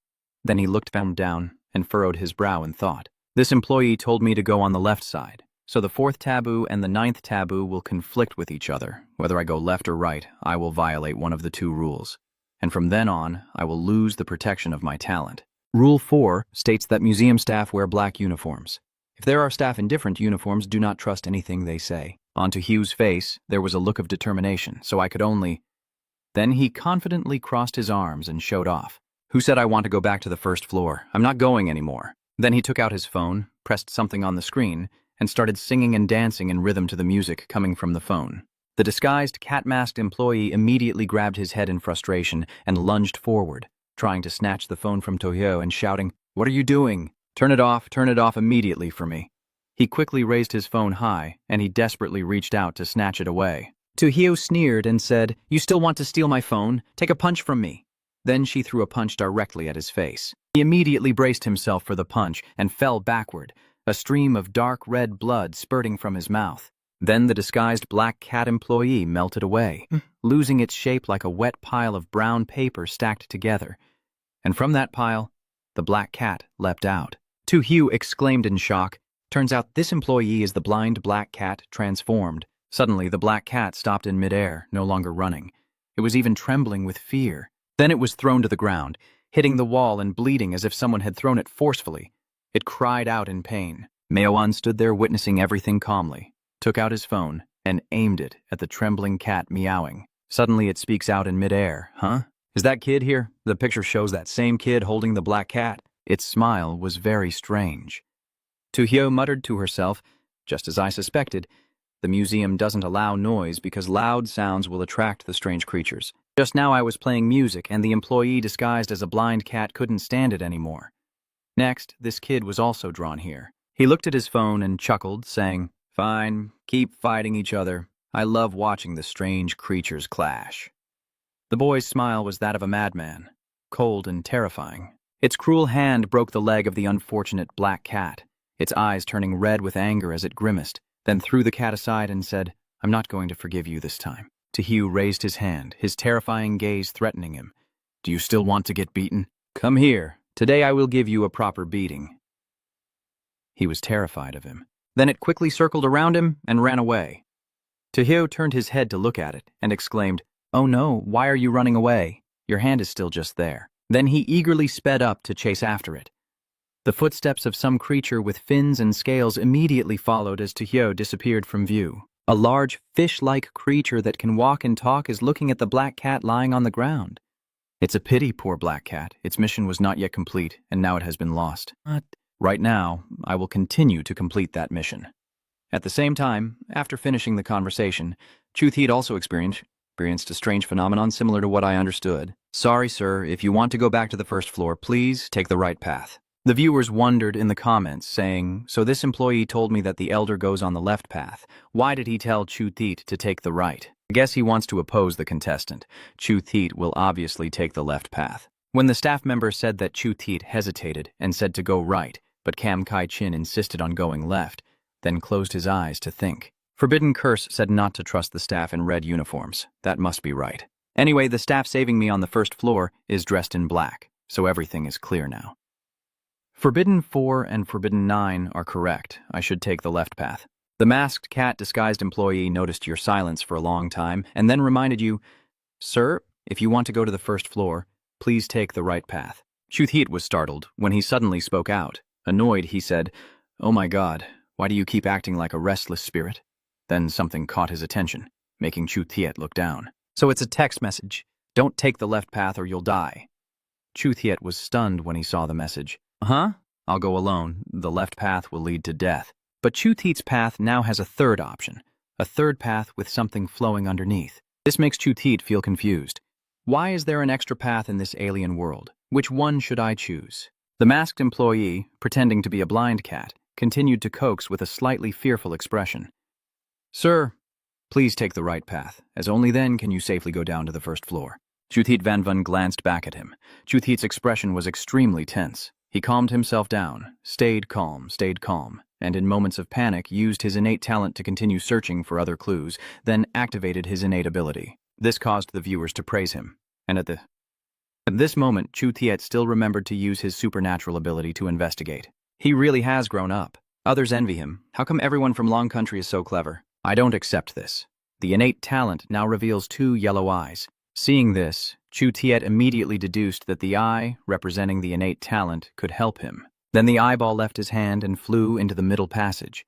Then he looked down and furrowed his brow in thought. This employee told me to go on the left side, so the 4th taboo and the 9th taboo will conflict with each other. Whether I go left or right, I will violate one of the two rules. And from then on, I will lose the protection of my talent. Rule 4 states that museum staff wear black uniforms. If there are staff in different uniforms, do not trust anything they say. Onto Hugh's face, there was a look of determination, so I could only... Then he confidently crossed his arms and showed off. "Who said I want to go back to the first floor? I'm not going anymore." Then he took out his phone, pressed something on the screen, and started singing and dancing in rhythm to the music coming from the phone. The disguised cat-masked employee immediately grabbed his head in frustration and lunged forward, trying to snatch the phone from Tojo and shouting, "What are you doing? Turn it off immediately for me." He quickly raised his phone high, and he desperately reached out to snatch it away. Tojo sneered and said, "You still want to steal my phone? Take a punch from me." Then she threw a punch directly at his face. He immediately braced himself for the punch and fell backward, a stream of dark red blood spurting from his mouth. Then the disguised black cat employee melted away, losing its shape like a wet pile of brown paper stacked together. And from that pile, the black cat leapt out. Tojo exclaimed in shock, "Turns out this employee is the blind black cat transformed." Suddenly, the black cat stopped in midair, no longer running. It was even trembling with fear. Then it was thrown to the ground, hitting the wall and bleeding as if someone had thrown it forcefully. It cried out in pain. Manhwa stood there witnessing everything calmly, took out his phone, and aimed it at the trembling cat meowing. Suddenly it speaks out in midair, "Huh? Is that kid here?" The picture shows that same kid holding the black cat. Its smile was very strange. Tojo muttered to herself, "Just as I suspected, the museum doesn't allow noise because loud sounds will attract the strange creatures. Just now I was playing music and the employee disguised as a blind cat couldn't stand it anymore." Next, this kid was also drawn here. He looked at his phone and chuckled, saying, "Fine, keep fighting each other. I love watching the strange creatures clash." The boy's smile was that of a madman, cold and terrifying. Its cruel hand broke the leg of the unfortunate black cat, its eyes turning red with anger as it grimaced, then threw the cat aside and said, "I'm not going to forgive you this time." Tojo raised his hand, his terrifying gaze threatening him. "Do you still want to get beaten? Come here. Today I will give you a proper beating." He was terrified of him. Then it quickly circled around him and ran away. Tojo turned his head to look at it and exclaimed, "Oh no, why are you running away? Your hand is still just there." Then he eagerly sped up to chase after it. The footsteps of some creature with fins and scales immediately followed as Tojo disappeared from view. A large fish-like creature that can walk and talk is looking at the black cat lying on the ground. It's a pity, poor black cat. Its mission was not yet complete, and now it has been lost. But right now, I will continue to complete that mission. At the same time, after finishing the conversation, Chuthid also experienced a strange phenomenon similar to what I understood. "Sorry, sir, if you want to go back to the first floor, please take the right path." The viewers wondered in the comments, saying, "So this employee told me that the elder goes on the left path. Why did he tell Chuthid to take the right? I guess he wants to oppose the contestant. Chuthid will obviously take the left path." When the staff member said that Chuthid hesitated and said to go right, but Kam Kai-chin insisted on going left, then closed his eyes to think. Forbidden Curse said not to trust the staff in red uniforms. That must be right. Anyway, the staff saving me on the first floor is dressed in black, so everything is clear now. Forbidden 4 and Forbidden 9 are correct. I should take the left path. The masked cat disguised employee noticed your silence for a long time and then reminded you, "Sir, if you want to go to the first floor, please take the right path." Chuthit was startled when he suddenly spoke out. Annoyed, he said, "Oh my God, Why do you keep acting like a restless spirit? Then something caught his attention, making Chu Thiet look down. So it's a text message. Don't take the left path or you'll die. Chu Thiet was stunned when he saw the message. Huh? I'll go alone. The left path will lead to death. But Chu Thiet's path now has a third option. A third path with something flowing underneath. This makes Chu Thiet feel confused. Why is there an extra path in this alien world? Which one should I choose? The masked employee, pretending to be a blind cat, continued to coax with a slightly fearful expression. Sir, please take the right path, as only then can you safely go down to the first floor. Chu Thiet Van Van glanced back at him. Chu Thiet's expression was extremely tense. He calmed himself down, stayed calm, and in moments of panic used his innate talent to continue searching for other clues, then activated his innate ability. This caused the viewers to praise him, and at this moment, Chu Thiet still remembered to use his supernatural ability to investigate. He really has grown up. Others envy him. How come everyone from Long Country is so clever? I don't accept this. The innate talent now reveals 2 yellow eyes. Seeing this, Chu Thiet immediately deduced that the eye, representing the innate talent, could help him. Then the eyeball left his hand and flew into the middle passage.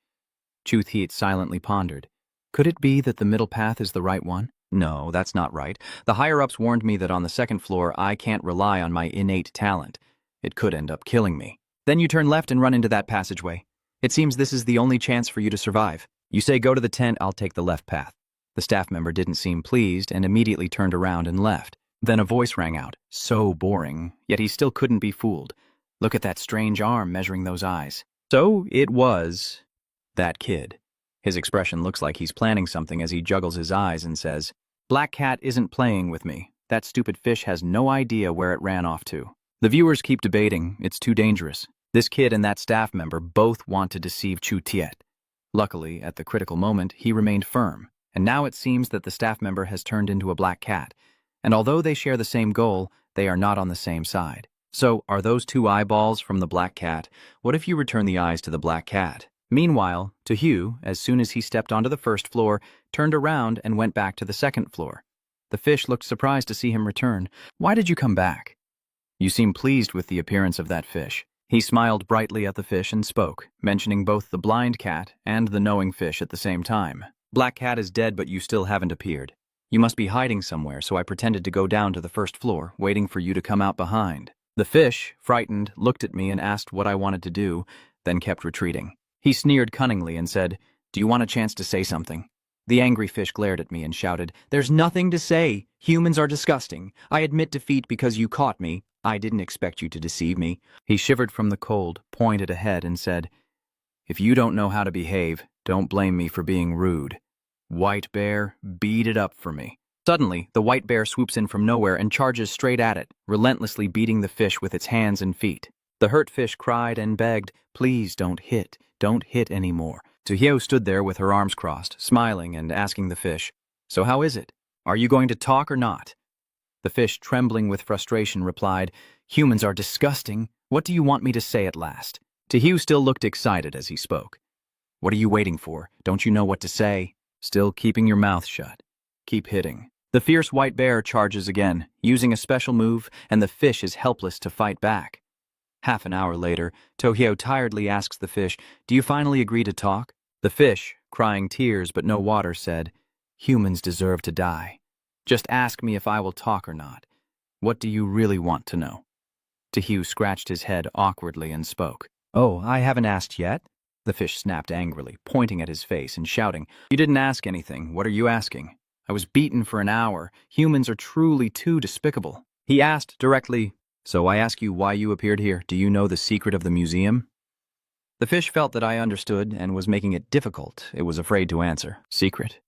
Chu Thiet silently pondered. Could it be that the middle path is the right one? No, that's not right. The higher-ups warned me that on the second floor I can't rely on my innate talent. It could end up killing me. Then you turn left and run into that passageway. It seems this is the only chance for you to survive. You say go to the tent, I'll take the left path. The staff member didn't seem pleased and immediately turned around and left. Then a voice rang out, so boring, yet he still couldn't be fooled. Look at that strange arm measuring those eyes. So it was that kid. His expression looks like he's planning something as he juggles his eyes and says, Black Cat isn't playing with me. That stupid fish has no idea where it ran off to. The viewers keep debating. It's too dangerous. This kid and that staff member both want to deceive Chu Thiet. Luckily, at the critical moment, he remained firm, and now it seems that the staff member has turned into a black cat. And although they share the same goal, they are not on the same side. So, are those 2 eyeballs from the black cat? What if you return the eyes to the black cat? Meanwhile, Tojo, as soon as he stepped onto the first floor, turned around and went back to the second floor. The fish looked surprised to see him return. Why did you come back? You seem pleased with the appearance of that fish. He smiled brightly at the fish and spoke, mentioning both the blind cat and the knowing fish at the same time. Black Cat is dead, but you still haven't appeared. You must be hiding somewhere, so I pretended to go down to the first floor, waiting for you to come out behind. The fish, frightened, looked at me and asked what I wanted to do, then kept retreating. He sneered cunningly and said, Do you want a chance to say something? The angry fish glared at me and shouted, There's nothing to say. Humans are disgusting. I admit defeat because you caught me. I didn't expect you to deceive me. He shivered from the cold, pointed ahead, and said, If you don't know how to behave, don't blame me for being rude. White bear, beat it up for me. Suddenly, the white bear swoops in from nowhere and charges straight at it, relentlessly beating the fish with its hands and feet. The hurt fish cried and begged, Please don't hit anymore. Tojo stood there with her arms crossed, smiling and asking the fish, So how is it? Are you going to talk or not? The fish, trembling with frustration, replied, Humans are disgusting. What do you want me to say at last? Tojo still looked excited as he spoke. What are you waiting for? Don't you know what to say? Still keeping your mouth shut. Keep hitting. The fierce white bear charges again, using a special move, and the fish is helpless to fight back. Half an hour later, Tojo tiredly asks the fish, Do you finally agree to talk? The fish, crying tears but no water, said, Humans deserve to die. Just ask me if I will talk or not. What do you really want to know? Tojo scratched his head awkwardly and spoke. Oh, I haven't asked yet? The fish snapped angrily, pointing at his face and shouting, You didn't ask anything. What are you asking? I was beaten for an hour. Humans are truly too despicable. He asked directly, So I ask you why you appeared here. Do you know the secret of the museum? The fish felt that I understood and was making it difficult. It was afraid to answer. Secret?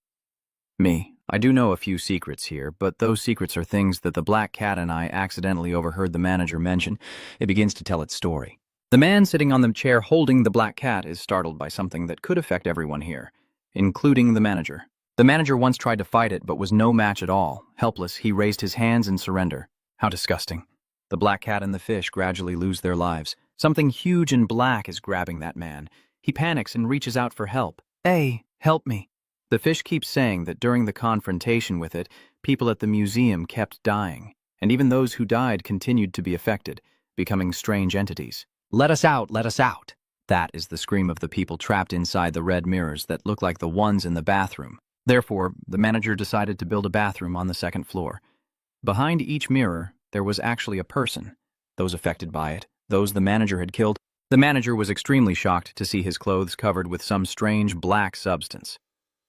Me. I do know a few secrets here, but those secrets are things that the black cat and I accidentally overheard the manager mention. It begins to tell its story. The man sitting on the chair holding the black cat is startled by something that could affect everyone here, including the manager. The manager once tried to fight it, but was no match at all. Helpless, he raised his hands in surrender. How disgusting. The black cat and the fish gradually lose their lives. Something huge and black is grabbing that man. He panics and reaches out for help. Hey, help me. The fish keeps saying that during the confrontation with it, people at the museum kept dying, and even those who died continued to be affected, becoming strange entities. Let us out, let us out. That is the scream of the people trapped inside the red mirrors that look like the ones in the bathroom. Therefore, the manager decided to build a bathroom on the second floor. Behind each mirror, there was actually a person. Those affected by it, those the manager had killed. The manager was extremely shocked to see his clothes covered with some strange black substance.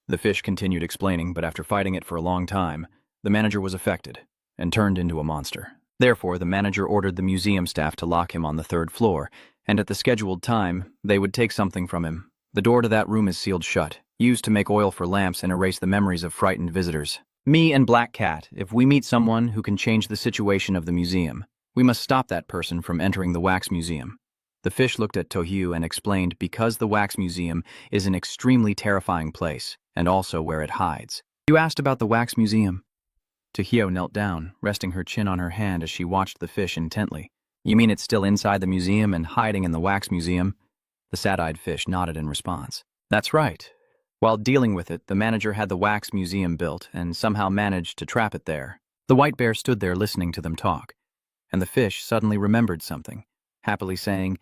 The fish continued explaining, but after fighting it for a long time, the manager was affected and turned into a monster. Therefore, the manager ordered the museum staff to lock him on the third floor, and at the scheduled time, they would take something from him. The door to that room is sealed shut, used to make oil for lamps and erase the memories of frightened visitors. Me and Black Cat, if we meet someone who can change the situation of the museum, we must stop that person from entering the wax museum. The fish looked at Tojo and explained because the wax museum is an extremely terrifying place, and also where it hides. You asked about the wax museum? Tojo knelt down, resting her chin on her hand as she watched the fish intently. You mean it's still inside the museum and hiding in the wax museum? The sad-eyed fish nodded in response. That's right. While dealing with it, the manager had the wax museum built and somehow managed to trap it there. The white bear stood there listening to them talk, and the fish suddenly remembered something, happily saying,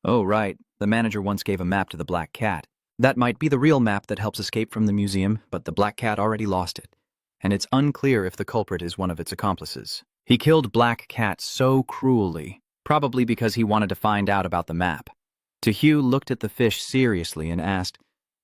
"Oh, right, the manager once gave a map to the Black Cat. That might be the real map that helps escape from the museum, but the Black Cat already lost it, and it's unclear if the culprit is one of its accomplices. He killed Black Cat so cruelly, probably because he wanted to find out about the map." Tojo looked at the fish seriously and asked,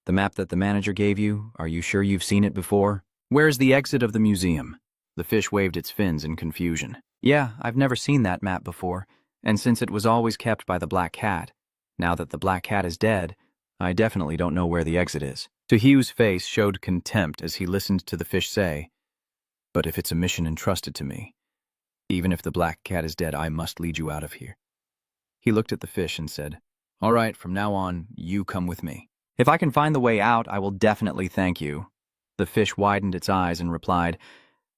"The map that the manager gave you, are you sure you've seen it before? Where's the exit of the museum?" The fish waved its fins in confusion. "Yeah, I've never seen that map before, and since it was always kept by the Black Cat, now that the Black Cat is dead, I definitely don't know where the exit is." Tojo's face showed contempt as he listened to the fish say, "But if it's a mission entrusted to me, even if the Black Cat is dead, I must lead you out of here." He looked at the fish and said, "All right, from now on, you come with me. If I can find the way out, I will definitely thank you." The fish widened its eyes and replied,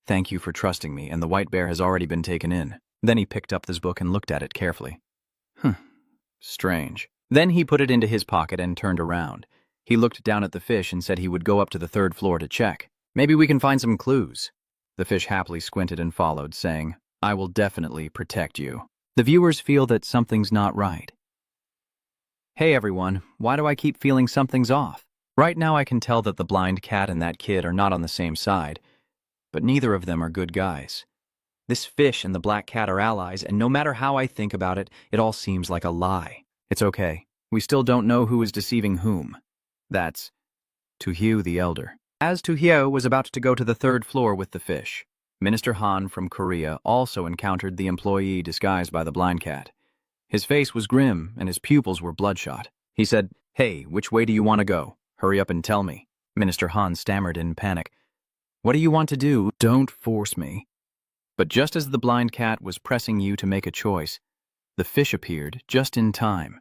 "Thank you for trusting me, and the white bear has already been taken in." Then he picked up this book and looked at it carefully. Strange. Then he put it into his pocket and turned around. He looked down at the fish and said he would go up to the third floor to check. "Maybe we can find some clues." The fish happily squinted and followed, saying, "I will definitely protect you." The viewers feel that something's not right. Hey everyone, why do I keep feeling something's off? Right now I can tell that the blind cat and that kid are not on the same side, but neither of them are good guys. This fish and the Black Cat are allies, and no matter how I think about it, it all seems like a lie. It's okay. We still don't know who is deceiving whom. That's Tojo the Elder. As Tojo was about to go to the third floor with the fish, Minister Han from Korea also encountered the employee disguised by the blind cat. His face was grim, and his pupils were bloodshot. He said, "Hey, which way do you want to go? Hurry up and tell me." Minister Han stammered in panic. "What do you want to do? Don't force me." But just as the blind cat was pressing you to make a choice, the fish appeared just in time.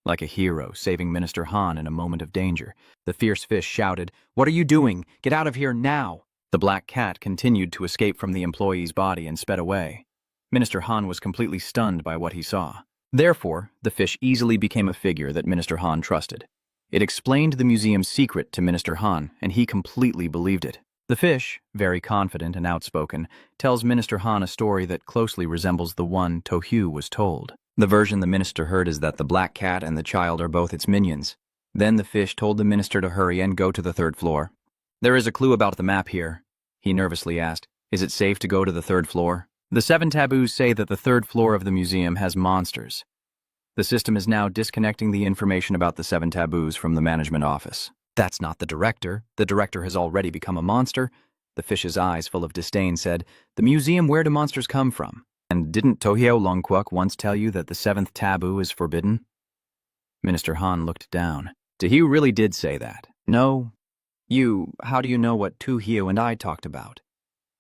Like a hero saving Minister Han in a moment of danger, the fierce fish shouted, "What are you doing? Get out of here now!" The black cat continued to escape from the employee's body and sped away. Minister Han was completely stunned by what he saw. Therefore, the fish easily became a figure that Minister Han trusted. It explained the museum's secret to Minister Han, and he completely believed it. The fish, very confident and outspoken, tells Minister Han a story that closely resembles the one Tojo was told. The version the minister heard is that the black cat and the child are both its minions. Then the fish told the minister to hurry and go to the third floor. "There is a clue about the map here," he nervously asked. "Is it safe to go to the third floor?" The 7 taboos say that the third floor of the museum has monsters. The system is now disconnecting the information about the 7 taboos from the management office. "That's not the director. The director has already become a monster." The fish's eyes full of disdain said, "The museum, where do monsters come from? And didn't Tojo Longquok once tell you that the 7th taboo is forbidden?" Minister Han looked down. Tojo really did say that. "No. How do you know what Tojo and I talked about?"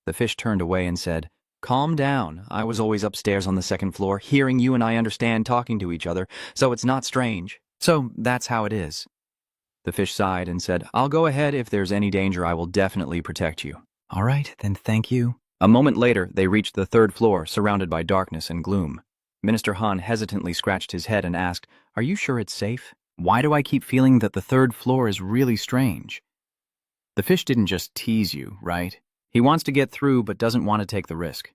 The fish turned away and said, "Calm down. I was always upstairs on the 2nd floor, hearing you and I understand talking to each other, so it's not strange. So that's how it is." The fish sighed and said, "I'll go ahead. If there's any danger, I will definitely protect you." "All right, then thank you." A moment later, they reached the 3rd floor, surrounded by darkness and gloom. Minister Han hesitantly scratched his head and asked, "Are you sure it's safe? Why do I keep feeling that the 3rd floor is really strange?" The fish didn't just tease you, right? He wants to get through but doesn't want to take the risk.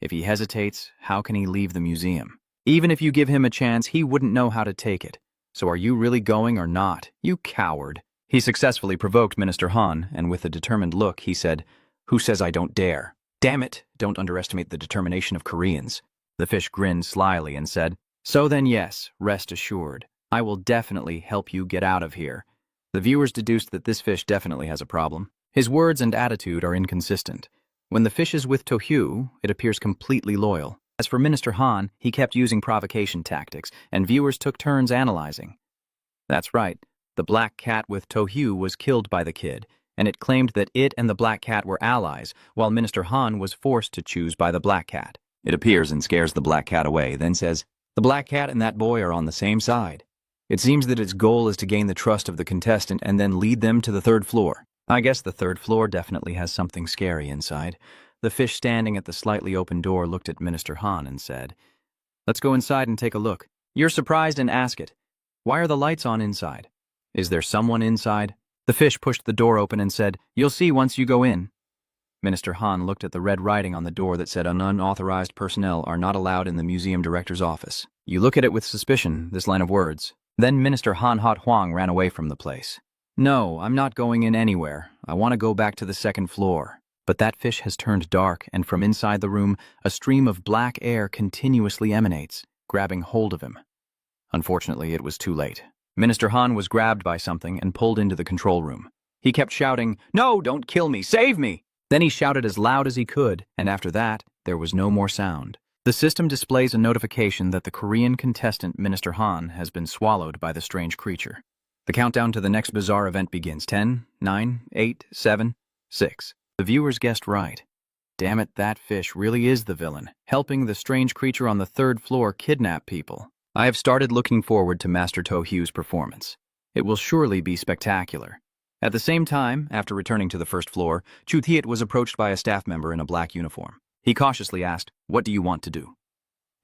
If he hesitates, how can he leave the museum? Even if you give him a chance, he wouldn't know how to take it. So are you really going or not? You coward. He successfully provoked Minister Han, and with a determined look, he said, "Who says I don't dare? Damn it, don't underestimate the determination of Koreans." The fish grinned slyly and said, "So then yes, rest assured. I will definitely help you get out of here." The viewers deduced that this fish definitely has a problem. His words and attitude are inconsistent. When the fish is with Tohyu, it appears completely loyal. As for Minister Han, he kept using provocation tactics, and viewers took turns analyzing. That's right, the black cat with Tohyu was killed by the kid, and it claimed that it and the black cat were allies, while Minister Han was forced to choose by the black cat. It appears and scares the black cat away, then says, "The black cat and that boy are on the same side." It seems that its goal is to gain the trust of the contestant and then lead them to the third floor. I guess the third floor definitely has something scary inside. The fish standing at the slightly open door looked at Minister Han and said, "Let's go inside and take a look." You're surprised and ask it, "Why are the lights on inside? Is there someone inside?" The fish pushed the door open and said, "You'll see once you go in." Minister Han looked at the red writing on the door that said unauthorized personnel are not allowed in the museum director's office. You look at it with suspicion, this line of words. Then Minister Han Hot Huang ran away from the place. "No, I'm not going in anywhere. I want to go back to the second floor." But that fish has turned dark, and from inside the room, a stream of black air continuously emanates, grabbing hold of him. Unfortunately, it was too late. Minister Han was grabbed by something and pulled into the control room. He kept shouting, "No, don't kill me, save me!" Then he shouted as loud as he could, and after that, there was no more sound. The system displays a notification that the Korean contestant Minister Han has been swallowed by the strange creature. The countdown to the next bizarre event begins. 10, 9, 8, 7, 6. The viewers guessed right. Damn it, that fish really is the villain, helping the strange creature on the third floor kidnap people. I have started looking forward to Master Tohyu's performance. It will surely be spectacular. At the same time, after returning to the first floor, Chu Thiet was approached by a staff member in a black uniform. He cautiously asked, "What do you want to do?"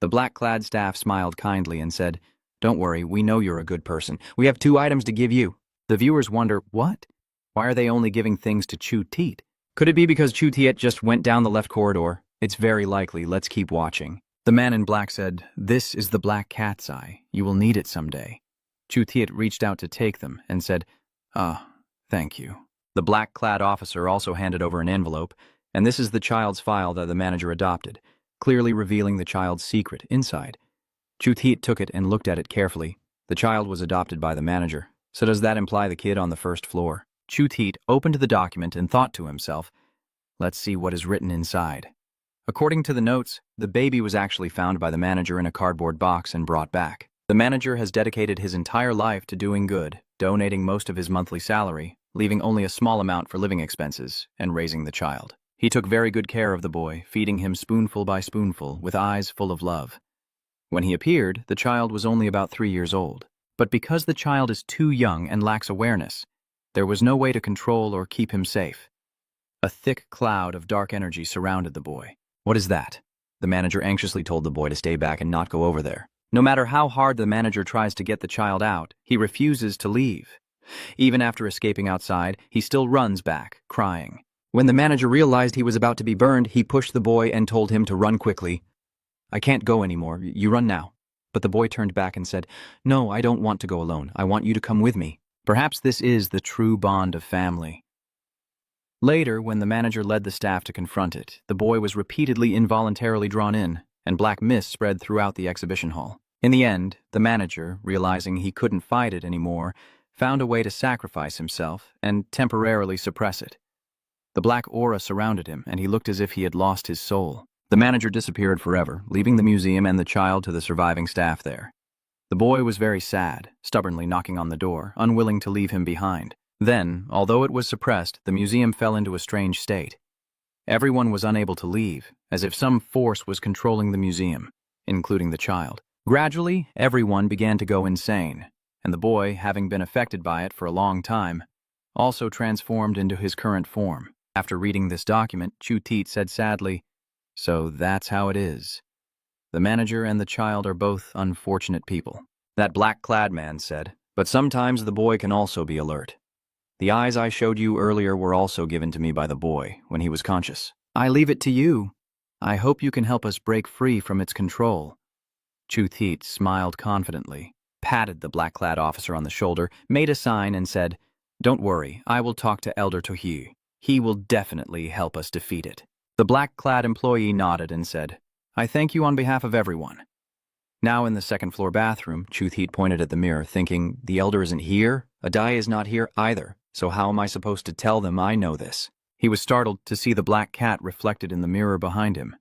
The black-clad staff smiled kindly and said, "Don't worry, we know you're a good person. We have 2 items to give you." The viewers wonder, what? Why are they only giving things to Chu Thiet? Could it be because Chu Thiet just went down the left corridor? It's very likely. Let's keep watching. The man in black said, "This is the black cat's eye. You will need it someday." Chu Thiet reached out to take them and said, Thank you." The black-clad officer also handed over an envelope, and this is the child's file that the manager adopted, clearly revealing the child's secret inside. Chu Thiet took it and looked at it carefully. The child was adopted by the manager, so does that imply the kid on the first floor? Chu Thiet opened the document and thought to himself, "Let's see what is written inside." According to the notes, the baby was actually found by the manager in a cardboard box and brought back. The manager has dedicated his entire life to doing good, donating most of his monthly salary, leaving only a small amount for living expenses, and raising the child. He took very good care of the boy, feeding him spoonful by spoonful, with eyes full of love. When he appeared, the child was only about 3 years old. But because the child is too young and lacks awareness, there was no way to control or keep him safe. A thick cloud of dark energy surrounded the boy. "What is that?" The manager anxiously told the boy to stay back and not go over there. No matter how hard the manager tries to get the child out, he refuses to leave. Even after escaping outside, he still runs back, crying. When the manager realized he was about to be burned, he pushed the boy and told him to run quickly. "I can't go anymore. You run now." But the boy turned back and said, "No, I don't want to go alone. I want you to come with me." Perhaps this is the true bond of family. Later, when the manager led the staff to confront it, the boy was repeatedly involuntarily drawn in, and black mist spread throughout the exhibition hall. In the end, the manager, realizing he couldn't fight it anymore, found a way to sacrifice himself and temporarily suppress it. The black aura surrounded him, and he looked as if he had lost his soul. The manager disappeared forever, leaving the museum and the child to the surviving staff there. The boy was very sad, stubbornly knocking on the door, unwilling to leave him behind. Then, although it was suppressed, the museum fell into a strange state. Everyone was unable to leave, as if some force was controlling the museum, including the child. Gradually, everyone began to go insane, and the boy, having been affected by it for a long time, also transformed into his current form. After reading this document, Chu Thiet said sadly, "So that's how it is. The manager and the child are both unfortunate people." That black-clad man said, "But sometimes the boy can also be alert. The eyes I showed you earlier were also given to me by the boy when he was conscious. I leave it to you. I hope you can help us break free from its control." Chu Thiet smiled confidently. patted the black-clad officer on the shoulder, made a sign, and said, "Don't worry, I will talk to Elder Tojo. He will definitely help us defeat it." The black-clad employee nodded and said, "I thank you on behalf of everyone." Now in the second-floor bathroom, Chuthit pointed at the mirror, thinking, the Elder isn't here, Adai is not here either, so how am I supposed to tell them I know this? He was startled to see the black cat reflected in the mirror behind him.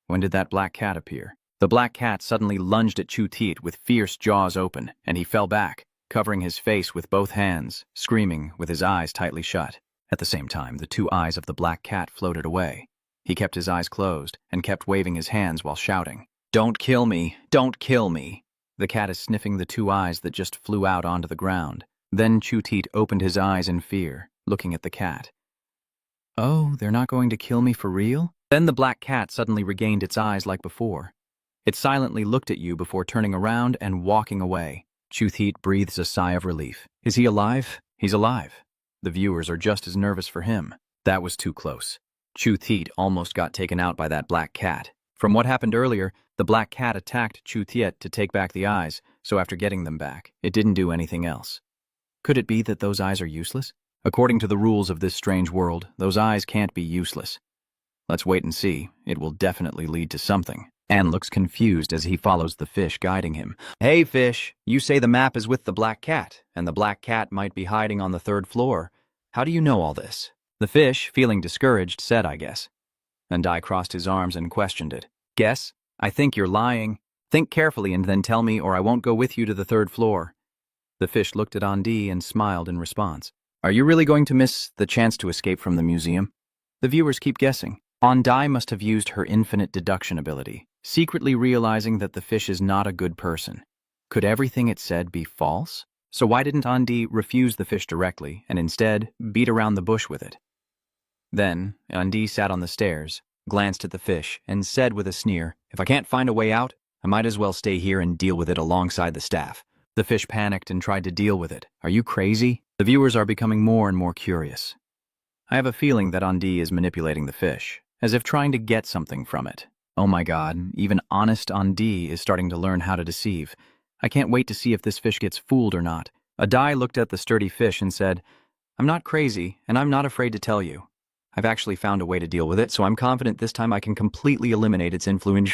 When did that black cat appear? The black cat suddenly lunged at Chuthit with fierce jaws open, and he fell back, covering his face with both hands, screaming with his eyes tightly shut. At the same time, the two eyes of the black cat floated away. He kept his eyes closed and kept waving his hands while shouting, "Don't kill me! Don't kill me!" The cat is sniffing the two eyes that just flew out onto the ground. Then Chuthit opened his eyes in fear, looking at the cat. "Oh, they're not going to kill me for real?" Then the black cat suddenly regained its eyes like before. It silently looked at you before turning around and walking away. Chuthit breathes a sigh of relief. Is he alive? He's alive. The viewers are just as nervous for him. That was too close. Chuthit almost got taken out by that black cat. From what happened earlier, the black cat attacked Chuthit to take back the eyes, so after getting them back, it didn't do anything else. Could it be that those eyes are useless? According to the rules of this strange world, those eyes can't be useless. Let's wait and see. It will definitely lead to something. Ann looks confused as he follows the fish guiding him. "Hey, fish, you say the map is with the black cat, and the black cat might be hiding on the third floor. How do you know all this?" The fish, feeling discouraged, said, "I guess." And I crossed his arms and questioned it. "Guess? I think you're lying. Think carefully and then tell me, or I won't go with you to the third floor." The fish looked at Andi and smiled in response. "Are you really going to miss the chance to escape from the museum?" The viewers keep guessing. Andi must have used her infinite deduction ability, secretly realizing that the fish is not a good person. Could everything it said be false? So why didn't Andi refuse the fish directly and instead beat around the bush with it? Then Andi sat on the stairs, glanced at the fish, and said with a sneer, "If I can't find a way out, I might as well stay here and deal with it alongside the staff." The fish panicked and tried to deal with it. "Are you crazy?" The viewers are becoming more and more curious. I have a feeling that Andi is manipulating the fish, as if trying to get something from it. Oh my god, even honest Andi is starting to learn how to deceive. I can't wait to see if this fish gets fooled or not. Adai looked at the sturdy fish and said, "I'm not crazy, and I'm not afraid to tell you. I've actually found a way to deal with it, so I'm confident this time I can completely eliminate its influence."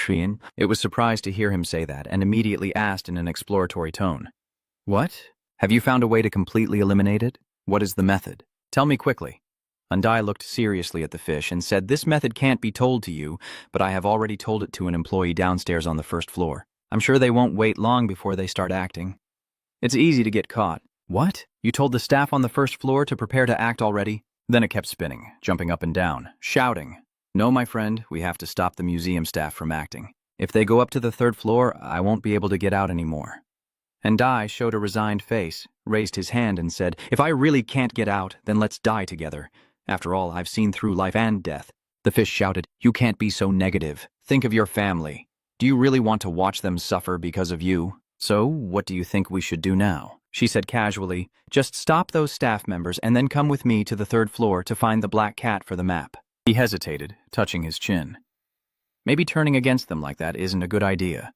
It was surprised to hear him say that, and immediately asked in an exploratory tone, "What? Have you found a way to completely eliminate it? What is the method? Tell me quickly." Andi looked seriously at the fish and said, "This method can't be told to you, but I have already told it to an employee downstairs on the first floor. I'm sure they won't wait long before they start acting. It's easy to get caught." "What? You told the staff on the first floor to prepare to act already?" Then it kept spinning, jumping up and down, shouting, "No, my friend, we have to stop the museum staff from acting. If they go up to the third floor, I won't be able to get out anymore." And Dai showed a resigned face, raised his hand and said, "If I really can't get out, then let's die together. After all, I've seen through life and death." The fish shouted, "You can't be so negative. Think of your family. Do you really want to watch them suffer because of you?" "So, what do you think we should do now?" She said casually, "Just stop those staff members and then come with me to the third floor to find the black cat for the map." He hesitated, touching his chin. Maybe turning against them like that isn't a good idea.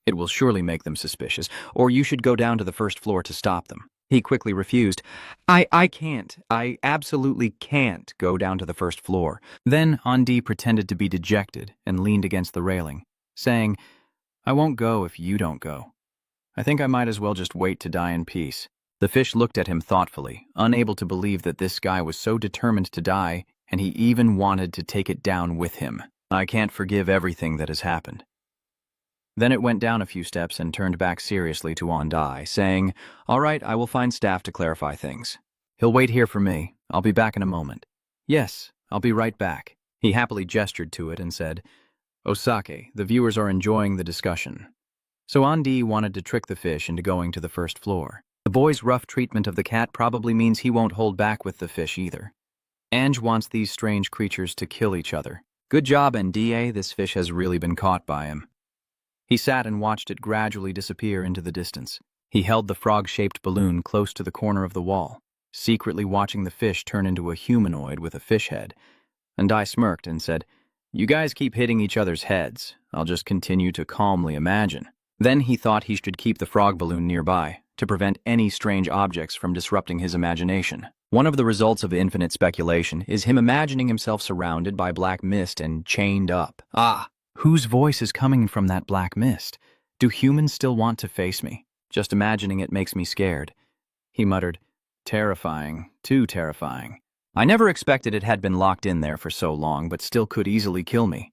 It will surely make them suspicious, or you should go down to the first floor to stop them. He quickly refused. I can't. I absolutely can't go down to the first floor." Then Andi pretended to be dejected and leaned against the railing, saying, "I won't go if you don't go. I think I might as well just wait to die in peace." The fish looked at him thoughtfully, unable to believe that this guy was so determined to die, and he even wanted to take it down with him. "I can't forgive everything that has happened." Then it went down a few steps and turned back seriously to Andi, saying, "All right, I will find staff to clarify things. He'll wait here for me. I'll be back in a moment." "Yes, I'll be right back." He happily gestured to it and said, "Osake, the viewers are enjoying the discussion." So Andi wanted to trick the fish into going to the first floor. The boy's rough treatment of the cat probably means he won't hold back with the fish either. Ange wants these strange creatures to kill each other. Good job, NDA, this fish has really been caught by him. He sat and watched it gradually disappear into the distance. He held the frog-shaped balloon close to the corner of the wall, secretly watching the fish turn into a humanoid with a fish head. And I smirked and said, "You guys keep hitting each other's heads. I'll just continue to calmly imagine." Then he thought he should keep the frog balloon nearby to prevent any strange objects from disrupting his imagination. One of the results of infinite speculation is him imagining himself surrounded by black mist and chained up. Ah, whose voice is coming from that black mist? Do humans still want to face me? Just imagining it makes me scared. He muttered, terrifying, too terrifying. I never expected it had been locked in there for so long, but still could easily kill me.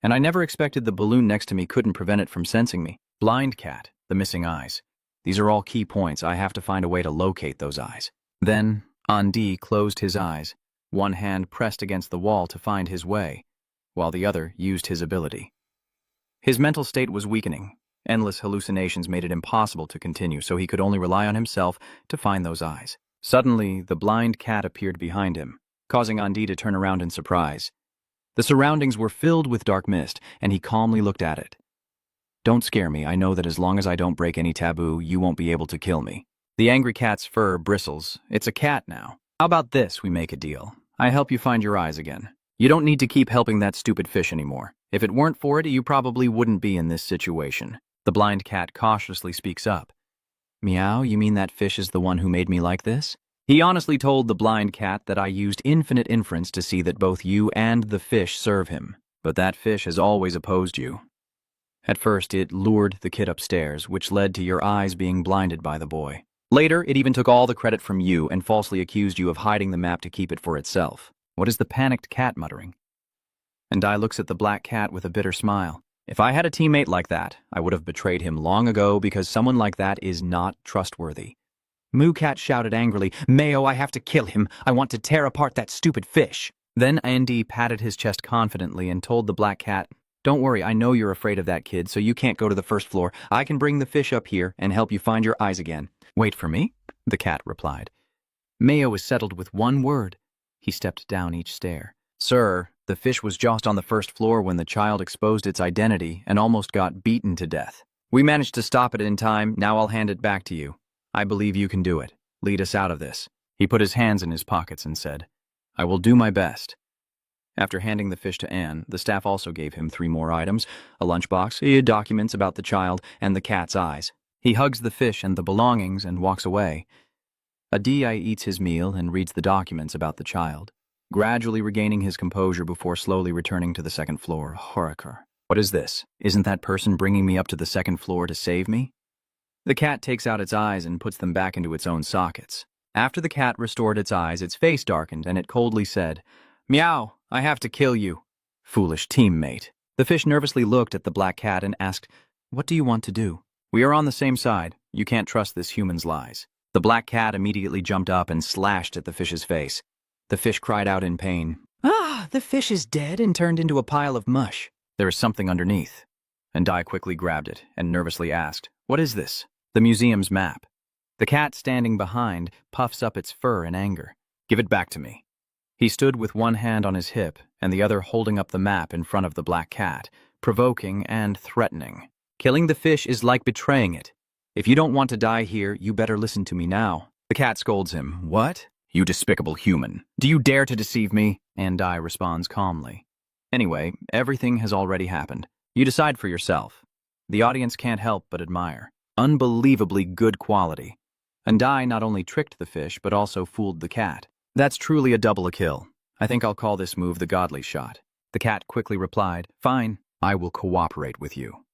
And I never expected the balloon next to me couldn't prevent it from sensing me. Blind cat, the missing eyes. These are all key points. I have to find a way to locate those eyes. Then, Andi closed his eyes, one hand pressed against the wall to find his way, while the other used his ability. His mental state was weakening. Endless hallucinations made it impossible to continue, so he could only rely on himself to find those eyes. Suddenly, the blind cat appeared behind him, causing Andi to turn around in surprise. The surroundings were filled with dark mist, and he calmly looked at it. Don't scare me. I know that as long as I don't break any taboo, you won't be able to kill me. The angry cat's fur bristles. It's a cat now. How about this? We make a deal. I help you find your eyes again. You don't need to keep helping that stupid fish anymore. If it weren't for it, you probably wouldn't be in this situation. The blind cat cautiously speaks up. Meow, you mean that fish is the one who made me like this? He honestly told the blind cat that I used infinite inference to see that both you and the fish serve him. But that fish has always opposed you. At first, it lured the kid upstairs, which led to your eyes being blinded by the boy. Later, it even took all the credit from you and falsely accused you of hiding the map to keep it for itself. What is the panicked cat muttering? And Dai looks at the black cat with a bitter smile. If I had a teammate like that, I would have betrayed him long ago because someone like that is not trustworthy. Moo Cat shouted angrily, Mayo, I have to kill him. I want to tear apart that stupid fish. Then Andi patted his chest confidently and told the black cat, Don't worry, I know you're afraid of that kid, so you can't go to the first floor. I can bring the fish up here and help you find your eyes again. Wait for me? The cat replied. Mayo is settled with one word. He stepped down each stair. Sir, the fish was just on the first floor when the child exposed its identity and almost got beaten to death. We managed to stop it in time. Now I'll hand it back to you. I believe you can do it. Lead us out of this. He put his hands in his pockets and said, I will do my best. After handing the fish to Anne, the staff also gave him 3 more items, a lunchbox, documents about the child, and the cat's eyes. He hugs the fish and the belongings and walks away. Adi eats his meal and reads the documents about the child, gradually regaining his composure before slowly returning to the second floor. Horror. What is this? Isn't that person bringing me up to the second floor to save me? The cat takes out its eyes and puts them back into its own sockets. After the cat restored its eyes, its face darkened and it coldly said, Meow, I have to kill you. Foolish teammate. The fish nervously looked at the black cat and asked, What do you want to do? We are on the same side. You can't trust this human's lies. The black cat immediately jumped up and slashed at the fish's face. The fish cried out in pain. Ah, the fish is dead and turned into a pile of mush. There is something underneath. And Dai quickly grabbed it and nervously asked, What is this? The museum's map. The cat standing behind puffs up its fur in anger. Give it back to me. He stood with one hand on his hip and the other holding up the map in front of the black cat, provoking and threatening. Killing the fish is like betraying it. If you don't want to die here, you better listen to me now. The cat scolds him. What? You despicable human. Do you dare to deceive me? And Dai responds calmly. Anyway, everything has already happened. You decide for yourself. The audience can't help but admire. Unbelievably good quality. And Dai not only tricked the fish, but also fooled the cat. That's truly a double kill. I think I'll call this move the godly shot. The cat quickly replied, Fine, I will cooperate with you.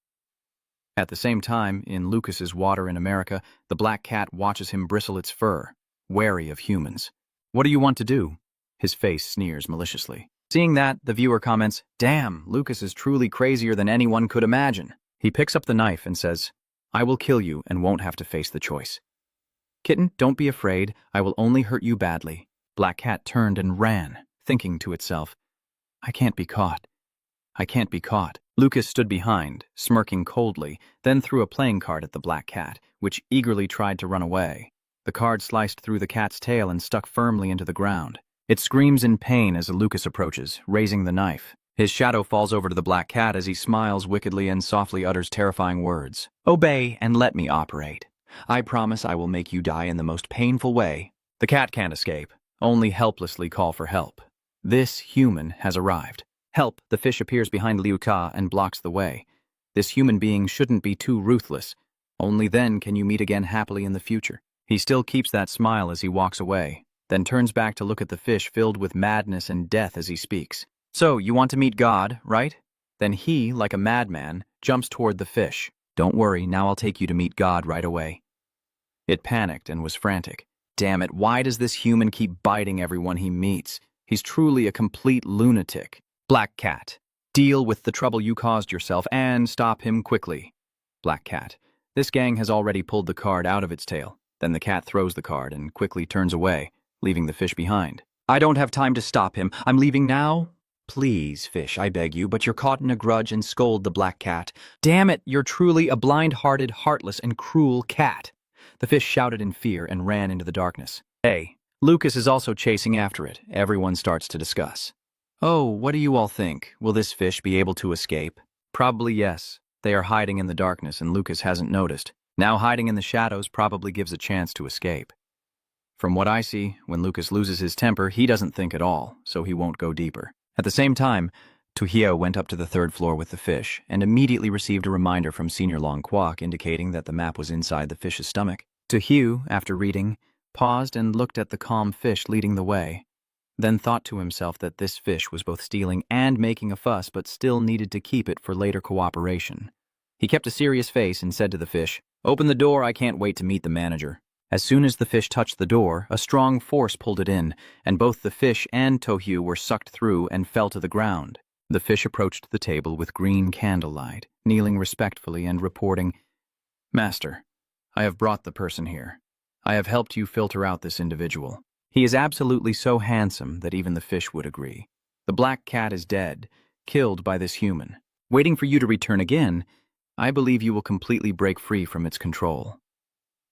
At the same time, in Lucas's water in America, the black cat watches him bristle its fur, wary of humans. What do you want to do? His face sneers maliciously. Seeing that, the viewer comments, Damn, Lucas is truly crazier than anyone could imagine. He picks up the knife and says, I will kill you and won't have to face the choice. Kitten, don't be afraid. I will only hurt you badly. Black cat turned and ran, thinking to itself, I can't be caught. I can't be caught. Lucas stood behind, smirking coldly, then threw a playing card at the black cat, which eagerly tried to run away. The card sliced through the cat's tail and stuck firmly into the ground. It screams in pain as Lucas approaches, raising the knife. His shadow falls over to the black cat as he smiles wickedly and softly utters terrifying words. Obey and let me operate. I promise I will make you die in the most painful way. The cat can't escape, only helplessly call for help. This human has arrived. Help! The fish appears behind Liu Ka and blocks the way. This human being shouldn't be too ruthless. Only then can you meet again happily in the future. He still keeps that smile as he walks away, then turns back to look at the fish filled with madness and death as he speaks. So, you want to meet God, right? Then he, like a madman, jumps toward the fish. Don't worry, now I'll take you to meet God right away. It panicked and was frantic. Damn it, why does this human keep biting everyone he meets? He's truly a complete lunatic. Black Cat. Deal with the trouble you caused yourself and stop him quickly. Black Cat. This gang has already pulled the card out of its tail. Then the cat throws the card and quickly turns away, leaving the fish behind. I don't have time to stop him. I'm leaving now. Please, fish, I beg you, but you're caught in a grudge and scold the Black Cat. Damn it, you're truly a blind-hearted, heartless, and cruel cat. The fish shouted in fear and ran into the darkness. Hey, Lucas is also chasing after it. Everyone starts to discuss. Oh, what do you all think? Will this fish be able to escape? Probably yes. They are hiding in the darkness and Lucas hasn't noticed. Now hiding in the shadows probably gives a chance to escape. From what I see, when Lucas loses his temper, he doesn't think at all, so he won't go deeper. At the same time, Tojo went up to the third floor with the fish and immediately received a reminder from Senior Long Kwok indicating that the map was inside the fish's stomach. Tojo, after reading, paused and looked at the calm fish leading the way, then thought to himself that this fish was both stealing and making a fuss but still needed to keep it for later cooperation. He kept a serious face and said to the fish, "Open the door, I can't wait to meet the manager." As soon as the fish touched the door, a strong force pulled it in, and both the fish and Tojo were sucked through and fell to the ground. The fish approached the table with green candlelight, kneeling respectfully and reporting, "Master, I have brought the person here. I have helped you filter out this individual. He is absolutely so handsome that even the fish would agree. The Black Cat is dead, killed by this human. Waiting for you to return again, I believe you will completely break free from its control.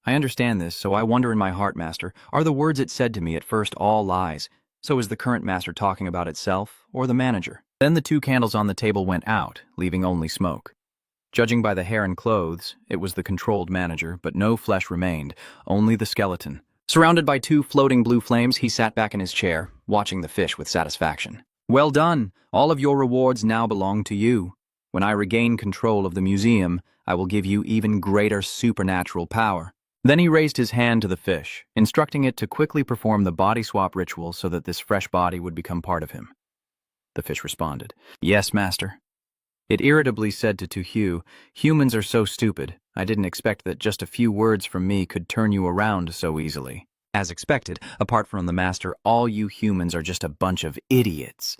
I understand this, so I wonder in my heart, Master, are the words it said to me at first all lies? So is the current Master talking about itself, or the manager?" Then the two candles on the table went out, leaving only smoke. Judging by the hair and clothes, it was the controlled manager, but no flesh remained, only the skeleton. Surrounded by two floating blue flames, he sat back in his chair, watching the fish with satisfaction. Well done. All of your rewards now belong to you. When I regain control of the museum, I will give you even greater supernatural power. Then he raised his hand to the fish, instructing it to quickly perform the body swap ritual so that this fresh body would become part of him. The fish responded, "Yes, Master." It irritably said to Tojo, "Humans are so stupid. I didn't expect that just a few words from me could turn you around so easily. As expected, apart from the Master, all you humans are just a bunch of idiots."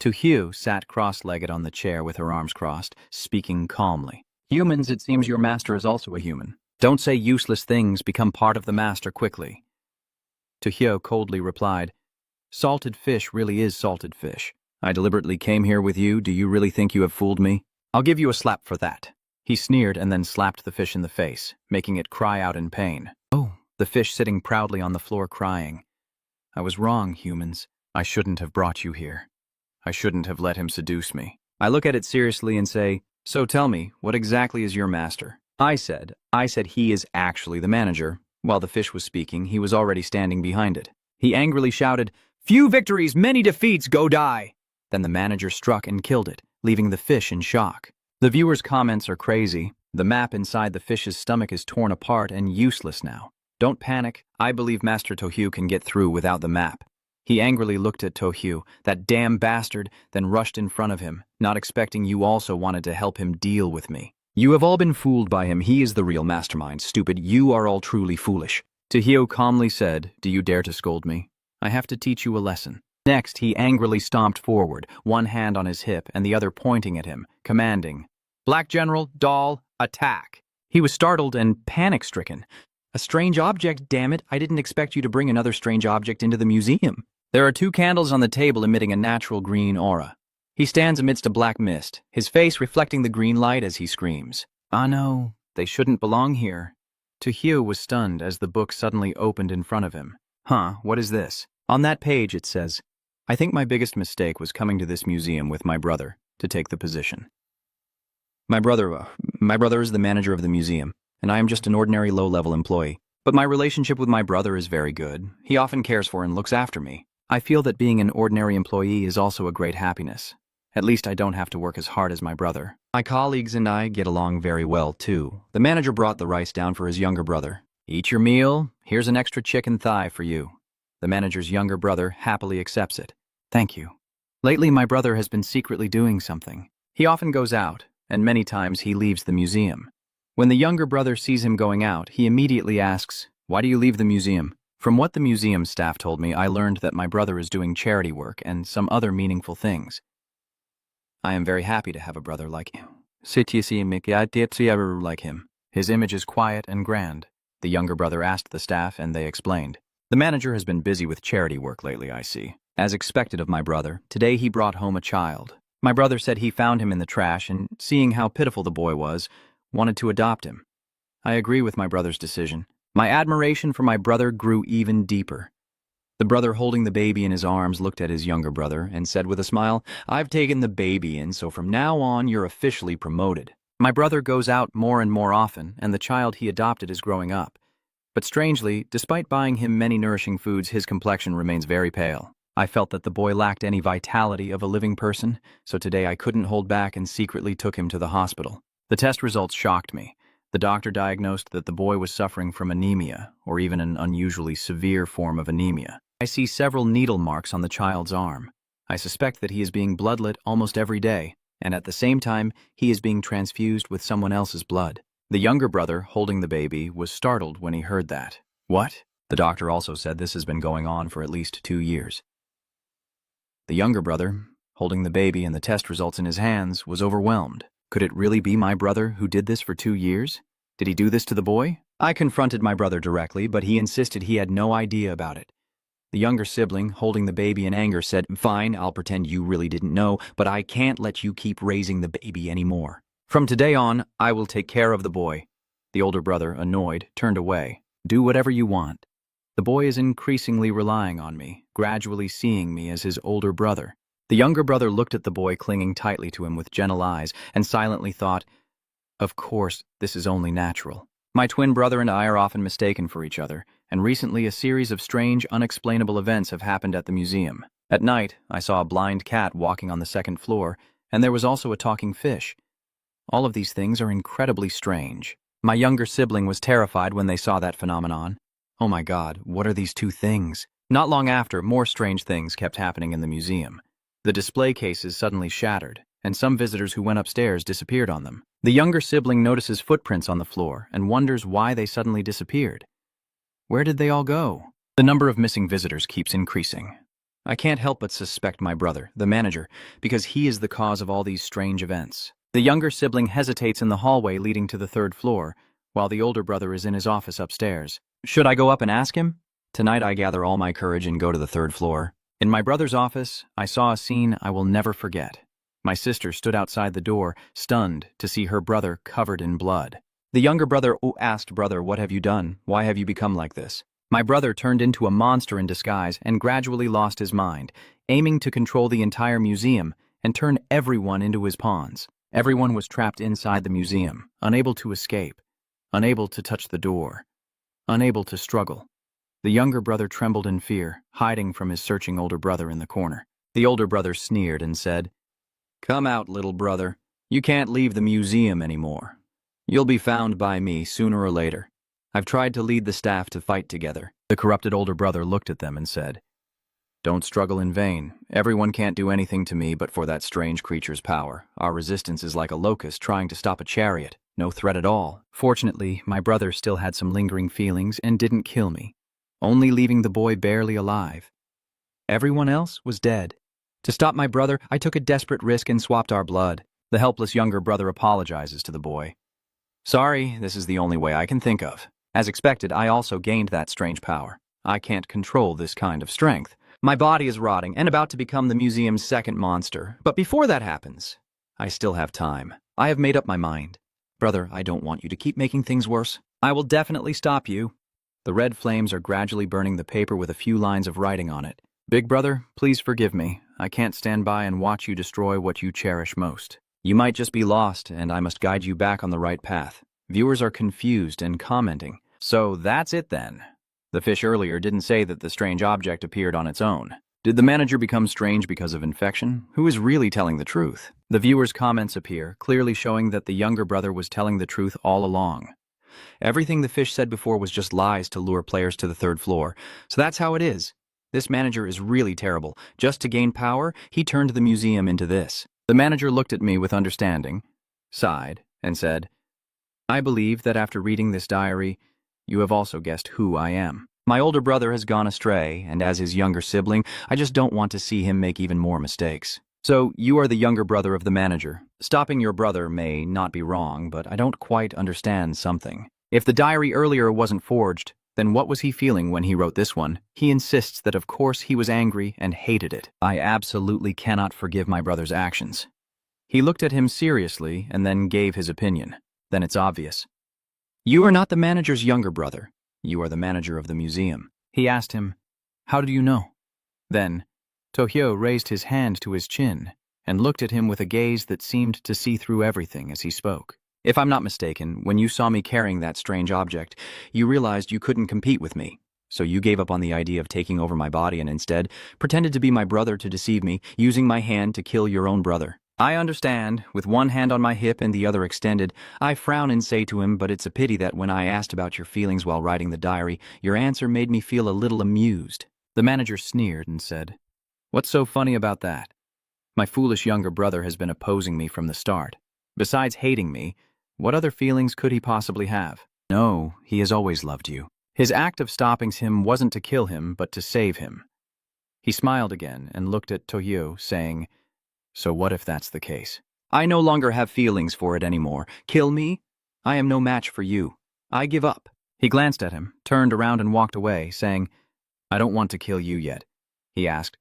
Tojo sat cross-legged on the chair with her arms crossed, speaking calmly. "Humans, it seems your Master is also a human. Don't say useless things, become part of the Master quickly." Tojo coldly replied, "Salted fish really is salted fish. I deliberately came here with you. Do you really think you have fooled me? I'll give you a slap for that." He sneered and then slapped the fish in the face, making it cry out in pain. Oh, the fish sitting proudly on the floor crying. "I was wrong, humans. I shouldn't have brought you here. I shouldn't have let him seduce me." I look at it seriously and say, "So tell me, what exactly is your Master?" I said he is actually the manager. While the fish was speaking, he was already standing behind it. He angrily shouted, "Few victories, many defeats, go die!" Then the manager struck and killed it, leaving the fish in shock. The viewers' comments are crazy. The map inside the fish's stomach is torn apart and useless now. Don't panic. I believe Master Tojo can get through without the map. He angrily looked at Tojo, that damn bastard, then rushed in front of him, not expecting you also wanted to help him deal with me. You have all been fooled by him. He is the real mastermind. Stupid, you are all truly foolish. Tojo calmly said, "Do you dare to scold me? I have to teach you a lesson." Next, he angrily stomped forward, one hand on his hip and the other pointing at him, commanding, "Black General, Doll, attack." He was startled and panic-stricken. "A strange object, damn it. I didn't expect you to bring another strange object into the museum." There are two candles on the table emitting a natural green aura. He stands amidst a black mist, his face reflecting the green light as he screams, "Ah no, they shouldn't belong here." Tojo was stunned as the book suddenly opened in front of him. Huh, what is this? On that page it says, "I think my biggest mistake was coming to this museum with my brother to take the position." My brother is the manager of the museum, and I am just an ordinary low-level employee. But my relationship with my brother is very good. He often cares for and looks after me. I feel that being an ordinary employee is also a great happiness. At least I don't have to work as hard as my brother. My colleagues and I get along very well, too. The manager brought the rice down for his younger brother. Eat your meal. Here's an extra chicken thigh for you. The manager's younger brother happily accepts it. Thank you. Lately, my brother has been secretly doing something. He often goes out, and many times he leaves the museum. When the younger brother sees him going out, he immediately asks, "Why do you leave the museum?" From what the museum staff told me, I learned that my brother is doing charity work and some other meaningful things. I am very happy to have a brother like him. Like him. His image is quiet and grand. The younger brother asked the staff, and they explained. The manager has been busy with charity work lately, I see. As expected of my brother, today he brought home a child. My brother said he found him in the trash and, seeing how pitiful the boy was, wanted to adopt him. I agree with my brother's decision. My admiration for my brother grew even deeper. The brother holding the baby in his arms looked at his younger brother and said with a smile, "I've taken the baby in, so from now on you're officially promoted." My brother goes out more and more often, and the child he adopted is growing up. But strangely, despite buying him many nourishing foods, his complexion remains very pale. I felt that the boy lacked any vitality of a living person, so today I couldn't hold back and secretly took him to the hospital. The test results shocked me. The doctor diagnosed that the boy was suffering from anemia, or even an unusually severe form of anemia. I see several needle marks on the child's arm. I suspect that he is being bloodlet almost every day, and at the same time, he is being transfused with someone else's blood. The younger brother, holding the baby, was startled when he heard that. What? The doctor also said this has been going on for at least 2 years. The younger brother, holding the baby and the test results in his hands, was overwhelmed. Could it really be my brother who did this for 2 years? Did he do this to the boy? I confronted my brother directly, but he insisted he had no idea about it. The younger sibling, holding the baby in anger, said, "Fine, I'll pretend you really didn't know, but I can't let you keep raising the baby anymore. From today on, I will take care of the boy." The older brother, annoyed, turned away. "Do whatever you want." The boy is increasingly relying on me, gradually seeing me as his older brother. The younger brother looked at the boy clinging tightly to him with gentle eyes and silently thought, "Of course, this is only natural." My twin brother and I are often mistaken for each other, and recently a series of strange, unexplainable events have happened at the museum. At night, I saw a blind cat walking on the 2nd floor, and there was also a talking fish. All of these things are incredibly strange. My younger sibling was terrified when they saw that phenomenon. Oh my God, what are these 2 things? Not long after, more strange things kept happening in the museum. The display cases suddenly shattered, and some visitors who went upstairs disappeared on them. The younger sibling notices footprints on the floor and wonders why they suddenly disappeared. Where did they all go? The number of missing visitors keeps increasing. I can't help but suspect my brother, the manager, because he is the cause of all these strange events. The younger sibling hesitates in the hallway leading to the 3rd floor, while the older brother is in his office upstairs. Should I go up and ask him? Tonight I gather all my courage and go to the 3rd floor. In my brother's office, I saw a scene I will never forget. My sister stood outside the door, stunned to see her brother covered in blood. The younger brother asked, "Brother, what have you done? Why have you become like this?" My brother turned into a monster in disguise and gradually lost his mind, aiming to control the entire museum and turn everyone into his pawns. Everyone was trapped inside the museum, unable to escape, unable to touch the door, unable to struggle. The younger brother trembled in fear, hiding from his searching older brother in the corner. The older brother sneered and said, "Come out, little brother. You can't leave the museum anymore. You'll be found by me sooner or later. I've tried to lead the staff to fight together." The corrupted older brother looked at them and said, "Don't struggle in vain. Everyone can't do anything to me but for that strange creature's power. Our resistance is like a locust trying to stop a chariot. No threat at all." Fortunately, my brother still had some lingering feelings and didn't kill me, only leaving the boy barely alive. Everyone else was dead. To stop my brother, I took a desperate risk and swapped our blood. The helpless younger brother apologizes to the boy. "Sorry, this is the only way I can think of." As expected, I also gained that strange power. I can't control this kind of strength. My body is rotting and about to become the museum's 2nd monster. But before that happens, I still have time. I have made up my mind. Brother, I don't want you to keep making things worse. I will definitely stop you. The red flames are gradually burning the paper with a few lines of writing on it. "Big brother, please forgive me. I can't stand by and watch you destroy what you cherish most. You might just be lost, and I must guide you back on the right path." Viewers are confused and commenting, "So that's it then. The fish earlier didn't say that the strange object appeared on its own." Did the manager become strange because of infection? Who is really telling the truth? The viewer's comments appear, clearly showing that the younger brother was telling the truth all along. Everything the fish said before was just lies to lure players to the third floor. So that's how it is. This manager is really terrible. Just to gain power, he turned the museum into this. The manager looked at me with understanding, sighed, and said, I believe that after reading this diary, you have also guessed who I am. My older brother has gone astray, and as his younger sibling, I just don't want to see him make even more mistakes. So, you are the younger brother of the manager. Stopping your brother may not be wrong, but I don't quite understand something. If the diary earlier wasn't forged, then what was he feeling when he wrote this one? He insists that of course he was angry and hated it. I absolutely cannot forgive my brother's actions. He looked at him seriously and then gave his opinion. Then it's obvious. You are not the manager's younger brother. You are the manager of the museum. He asked him, How do you know? Then, Tojo raised his hand to his chin and looked at him with a gaze that seemed to see through everything as he spoke. If I'm not mistaken, when you saw me carrying that strange object, you realized you couldn't compete with me. So you gave up on the idea of taking over my body and instead pretended to be my brother to deceive me, using my hand to kill your own brother. I understand. With one hand on my hip and the other extended, I frown and say to him, but it's a pity that when I asked about your feelings while writing the diary, your answer made me feel a little amused. The manager sneered and said, What's so funny about that? My foolish younger brother has been opposing me from the start. Besides hating me, what other feelings could he possibly have? No, he has always loved you. His act of stopping him wasn't to kill him, but to save him. He smiled again and looked at Tojo, saying, So what if that's the case? I no longer have feelings for it anymore. Kill me? I am no match for you. I give up. He glanced at him, turned around and walked away, saying, I don't want to kill you yet. He asked,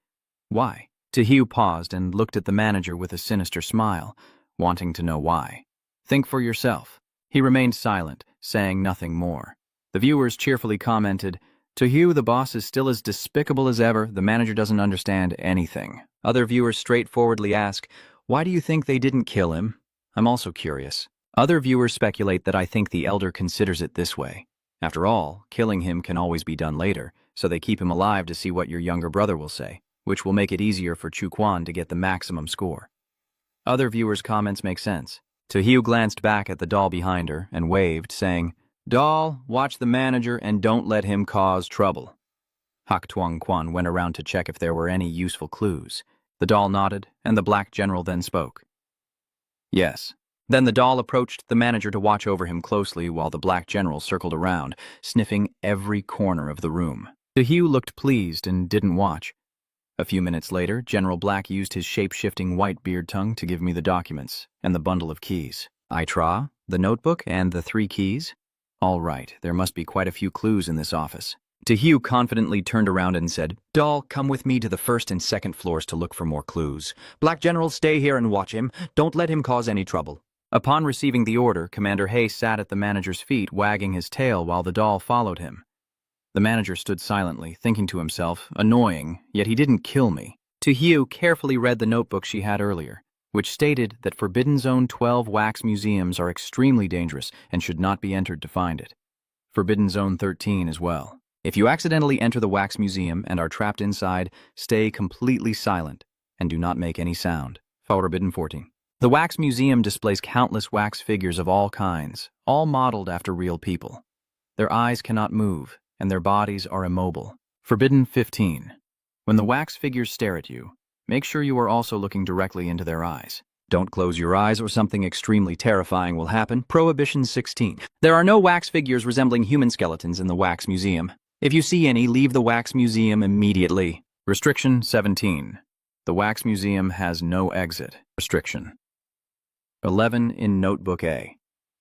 Why? Tojo paused and looked at the manager with a sinister smile, wanting to know why. Think for yourself. He remained silent, saying nothing more. The viewers cheerfully commented, Tojo, the boss is still as despicable as ever. The manager doesn't understand anything. Other viewers straightforwardly ask, Why do you think they didn't kill him? I'm also curious. Other viewers speculate that I think the elder considers it this way. After all, killing him can always be done later, so they keep him alive to see what your younger brother will say, which will make it easier for Chu Quan to get the maximum score. Other viewers' comments make sense. Tojo glanced back at the doll behind her and waved, saying, Doll, watch the manager and don't let him cause trouble. Hak Tuang Quan went around to check if there were any useful clues. The doll nodded, and the black general then spoke. Yes. Then the doll approached the manager to watch over him closely while the black general circled around, sniffing every corner of the room. Tojo looked pleased and didn't watch. A few minutes later, General Black used his shape-shifting white beard tongue to give me the documents and the bundle of keys. I tra, the notebook, and the 3 keys? All right, there must be quite a few clues in this office. Tojo confidently turned around and said, Doll, come with me to the 1st and 2nd floors to look for more clues. Black General, stay here and watch him. Don't let him cause any trouble. Upon receiving the order, Commander Hay sat at the manager's feet, wagging his tail while the doll followed him. The manager stood silently, thinking to himself, annoying, yet he didn't kill me. Tojo carefully read the notebook she had earlier, which stated that Forbidden Zone 12 wax museums are extremely dangerous and should not be entered to find it. Forbidden Zone 13 as well. If you accidentally enter the wax museum and are trapped inside, stay completely silent and do not make any sound. Forbidden 14. The wax museum displays countless wax figures of all kinds, all modeled after real people. Their eyes cannot move, and their bodies are immobile. Forbidden 15. When the wax figures stare at you, make sure you are also looking directly into their eyes. Don't close your eyes or something extremely terrifying will happen. Prohibition 16. There are no wax figures resembling human skeletons in the wax museum. If you see any, leave the wax museum immediately. Restriction 17. The wax museum has no exit. Restriction 11 in Notebook A.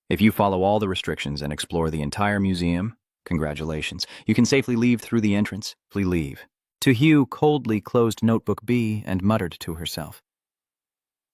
If you follow all the restrictions and explore the entire museum, congratulations. You can safely leave through the entrance. Please leave. Tojo coldly closed Notebook B and muttered to herself.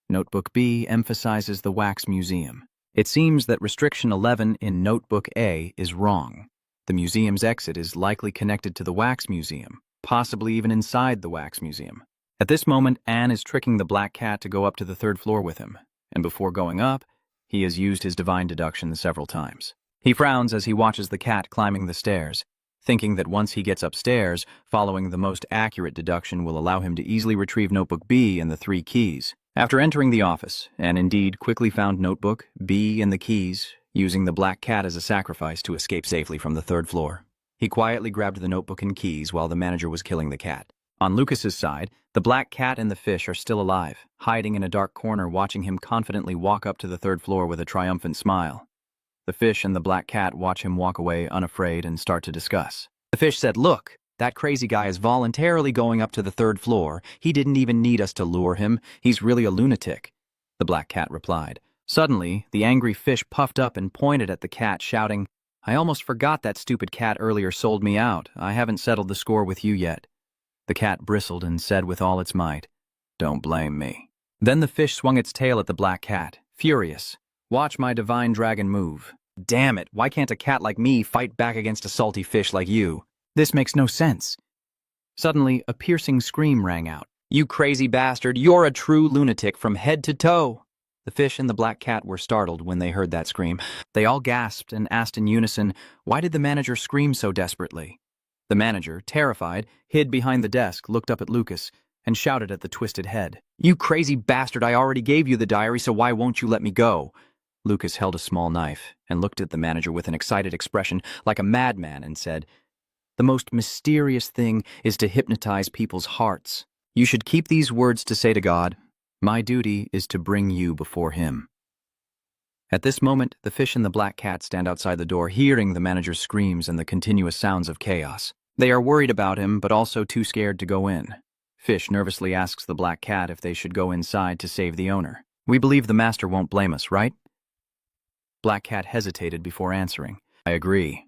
Notebook B emphasizes the wax museum. It seems that restriction 11 in Notebook A is wrong. The museum's exit is likely connected to the wax museum, possibly even inside the wax museum. At this moment, Anne is tricking the black cat to go up to the 3rd floor with him, and before going up, he has used his divine deduction several times. He frowns as he watches the cat climbing the stairs, thinking that once he gets upstairs, following the most accurate deduction will allow him to easily retrieve Notebook B and the 3 keys. After entering the office, and indeed quickly found Notebook, B, and the keys, using the black cat as a sacrifice to escape safely from the 3rd floor, he quietly grabbed the notebook and keys while the manager was killing the cat. On Lucas's side, the black cat and the fish are still alive, hiding in a dark corner watching him confidently walk up to the 3rd floor with a triumphant smile. The fish and the black cat watch him walk away unafraid and start to discuss. The fish said, "Look, that crazy guy is voluntarily going up to the 3rd floor. He didn't even need us to lure him. He's really a lunatic," the black cat replied. Suddenly, the angry fish puffed up and pointed at the cat, shouting, "I almost forgot that stupid cat earlier sold me out. I haven't settled the score with you yet." The cat bristled and said with all its might, "Don't blame me." Then the fish swung its tail at the black cat, furious. "Watch my divine dragon move. Damn it, why can't a cat like me fight back against a salty fish like you? This makes no sense." Suddenly, a piercing scream rang out. "You crazy bastard, you're a true lunatic from head to toe." The fish and the black cat were startled when they heard that scream. They all gasped and asked in unison, why did the manager scream so desperately? The manager, terrified, hid behind the desk, looked up at Lucas, and shouted at the twisted head, "You crazy bastard, I already gave you the diary, so why won't you let me go?" Lucas held a small knife and looked at the manager with an excited expression like a madman and said, "The most mysterious thing is to hypnotize people's hearts. You should keep these words to say to God, 'My duty is to bring you before him.'" At this moment, the fish and the black cat stand outside the door, hearing the manager's screams and the continuous sounds of chaos. They are worried about him, but also too scared to go in. Fish nervously asks the black cat if they should go inside to save the owner. "We believe the master won't blame us, right?" Black cat hesitated before answering. "I agree."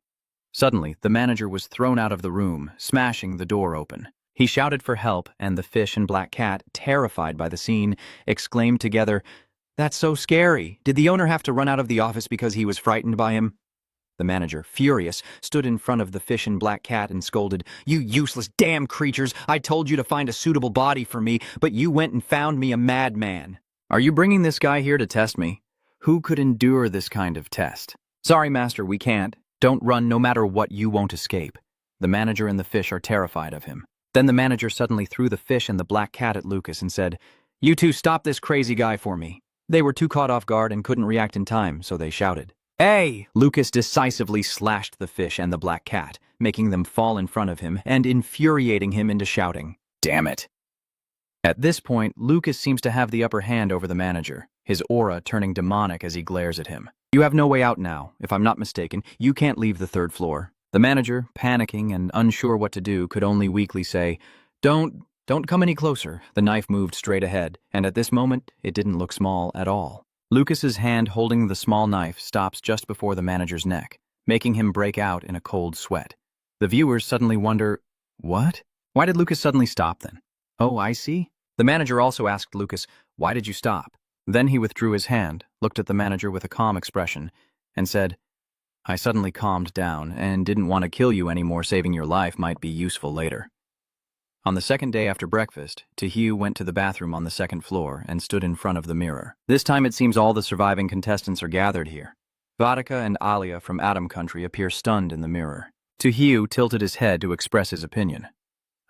Suddenly, the manager was thrown out of the room, smashing the door open. He shouted for help, and the fish and black cat, terrified by the scene, exclaimed together, "That's so scary. Did the owner have to run out of the office because he was frightened by him?" The manager, furious, stood in front of the fish and black cat and scolded, "You useless damn creatures! I told you to find a suitable body for me, but you went and found me a madman." "Are you bringing this guy here to test me? Who could endure this kind of test?" "Sorry, master, we can't. Don't run, no matter what, you won't escape." The manager and the fish are terrified of him. Then the manager suddenly threw the fish and the black cat at Lucas and said, "You two stop this crazy guy for me." They were too caught off guard and couldn't react in time, so they shouted, "Hey!" Lucas decisively slashed the fish and the black cat, making them fall in front of him and infuriating him into shouting, "Damn it!" At this point, Lucas seems to have the upper hand over the manager, his aura turning demonic as he glares at him. "You have no way out now. If I'm not mistaken, you can't leave the 3rd floor." The manager, panicking and unsure what to do, could only weakly say, Don't come any closer." The knife moved straight ahead, and at this moment, it didn't look small at all. Lucas's hand holding the small knife stops just before the manager's neck, making him break out in a cold sweat. The viewers suddenly wonder, what? Why did Lucas suddenly stop then? "Oh, I see." The manager also asked Lucas, "Why did you stop?" Then he withdrew his hand, looked at the manager with a calm expression, and said, "I suddenly calmed down and didn't want to kill you anymore. Saving your life might be useful later." On the 2nd day after breakfast, Tojo went to the bathroom on the 2nd floor and stood in front of the mirror. This time it seems all the surviving contestants are gathered here. Vodka and Alia from Atom Country appear stunned in the mirror. Tojo tilted his head to express his opinion.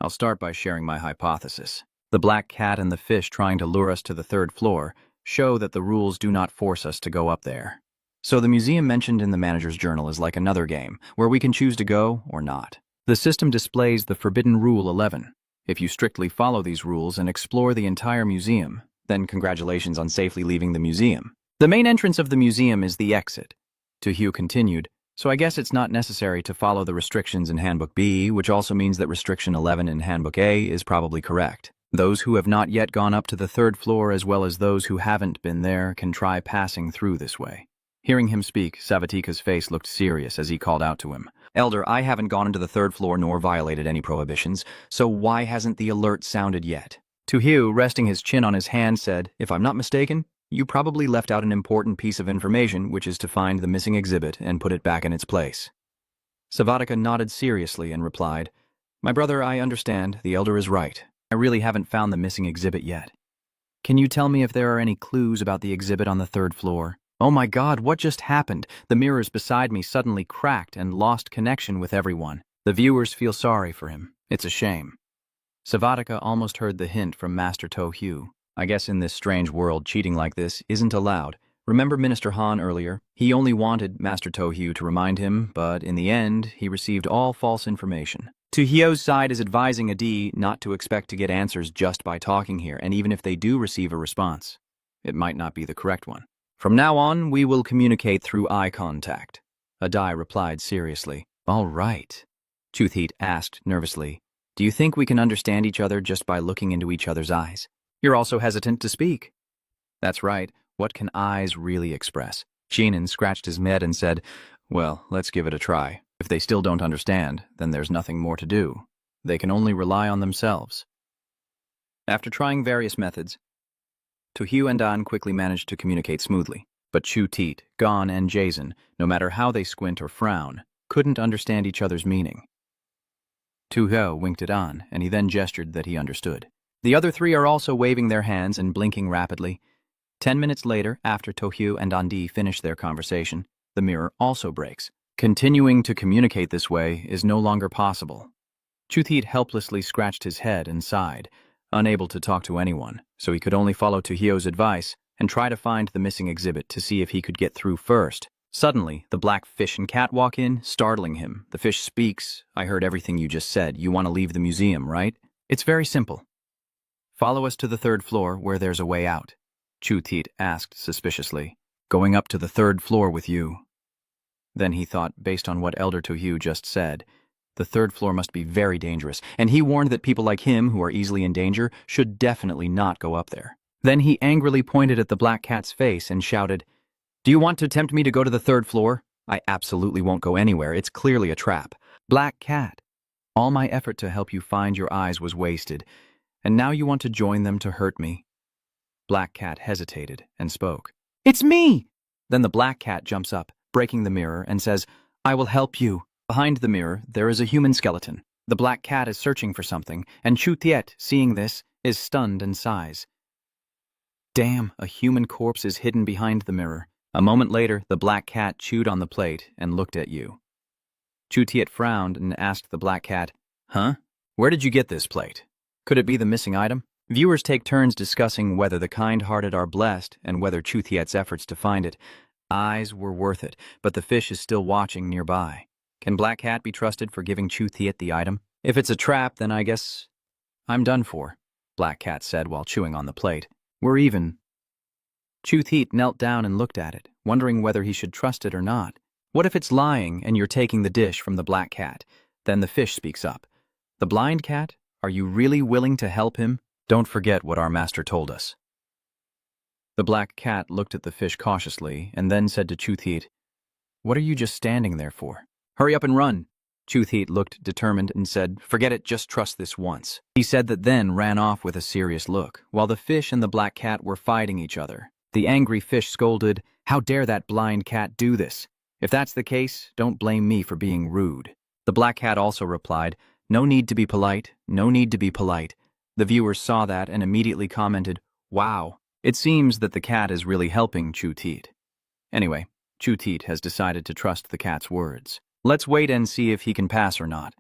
"I'll start by sharing my hypothesis. The black cat and the fish trying to lure us to the 3rd floor show that the rules do not force us to go up there. So the museum mentioned in the manager's journal is like another game, where we can choose to go or not. The system displays the forbidden rule 11. If you strictly follow these rules and explore the entire museum, then congratulations on safely leaving the museum. The main entrance of the museum is the exit." Tojo continued, "So I guess it's not necessary to follow the restrictions in Handbook B, which also means that Restriction 11 in Handbook A is probably correct. Those who have not yet gone up to the 3rd floor as well as those who haven't been there can try passing through this way." Hearing him speak, Savatika's face looked serious as he called out to him, "Elder, I haven't gone into the 3rd floor nor violated any prohibitions, so why hasn't the alert sounded yet?" Tojo, resting his chin on his hand, said, "If I'm not mistaken, you probably left out an important piece of information, which is to find the missing exhibit and put it back in its place." Savatika nodded seriously and replied, "My brother, I understand. The Elder is right. I really haven't found the missing exhibit yet. Can you tell me if there are any clues about the exhibit on the 3rd floor? Oh my God, what just happened? The mirrors beside me suddenly cracked and lost connection with everyone. The viewers feel sorry for him. It's a shame. Savatika almost heard the hint from Master Tojo. I guess in this strange world, cheating like this isn't allowed. Remember Minister Han earlier? He only wanted Master Tojo to remind him, but in the end, he received all false information. Tohyo's side is advising Adi not to expect to get answers just by talking here, and even if they do receive a response, it might not be the correct one. From now on, we will communicate through eye contact. Adi replied seriously. All right. Chuthit asked nervously. Do you think we can understand each other just by looking into each other's eyes? You're also hesitant to speak. That's right. What can eyes really express? Sheenan scratched his head and said, well, let's give it a try. If they still don't understand, then there's nothing more to do. They can only rely on themselves. After trying various methods, Tojo and An quickly managed to communicate smoothly. But Chutit, Gon, and Jason, no matter how they squint or frown, couldn't understand each other's meaning. Tojo winked at An, and he then gestured that he understood. The other three are also waving their hands and blinking rapidly. 10 minutes later, after Tojo and Andi finish their conversation, the mirror also breaks. Continuing to communicate this way is no longer possible. Chuthit helplessly scratched his head and sighed, unable to talk to anyone, so he could only follow Tohyo's advice and try to find the missing exhibit to see if he could get through first. Suddenly, the black fish and cat walk in, startling him. The fish speaks. I heard everything you just said. You want to leave the museum, right? It's very simple. Follow us to the 3rd floor where there's a way out. Chuthit asked suspiciously. Going up to the 3rd floor with you. Then he thought, based on what Elder Tojo just said, the 3rd floor must be very dangerous, and he warned that people like him, who are easily in danger, should definitely not go up there. Then he angrily pointed at the black cat's face and shouted, Do you want to tempt me to go to the 3rd floor? I absolutely won't go anywhere. It's clearly a trap. Black cat, all my effort to help you find your eyes was wasted, and now you want to join them to hurt me. Black cat hesitated and spoke. It's me! Then the black cat jumps up, breaking the mirror, and says, I will help you. Behind the mirror, there is a human skeleton. The black cat is searching for something, and Chutiet, seeing this, is stunned and sighs. Damn, a human corpse is hidden behind the mirror. A moment later, the black cat chewed on the plate and looked at you. Chutiet frowned and asked the black cat, Huh? Where did you get this plate? Could it be the missing item? Viewers take turns discussing whether the kind-hearted are blessed and whether Chutiet's efforts to find it. Eyes were worth it, but the fish is still watching nearby. Can Black Cat be trusted for giving Chutiet the item? If it's a trap, then I guess I'm done for, Black Cat said while chewing on the plate. We're even. Chutiet knelt down and looked at it, wondering whether he should trust it or not. What if it's lying and you're taking the dish from the Black Cat? Then the fish speaks up. The blind cat, are you really willing to help him? Don't forget what our master told us. The Black Cat looked at the fish cautiously and then said to Chutiet, What are you just standing there for? Hurry up and run. Chutiet looked determined and said, Forget it, just trust this once. He said that then ran off with a serious look, while the fish and the Black Cat were fighting each other. The angry fish scolded, How dare that blind cat do this? If that's the case, don't blame me for being rude. The Black Cat also replied, No need to be polite, no need to be polite. The viewers saw that and immediately commented, Wow, it seems that the cat is really helping Chutiet. Anyway, Chutiet has decided to trust the cat's words. Let's wait and see if he can pass or not.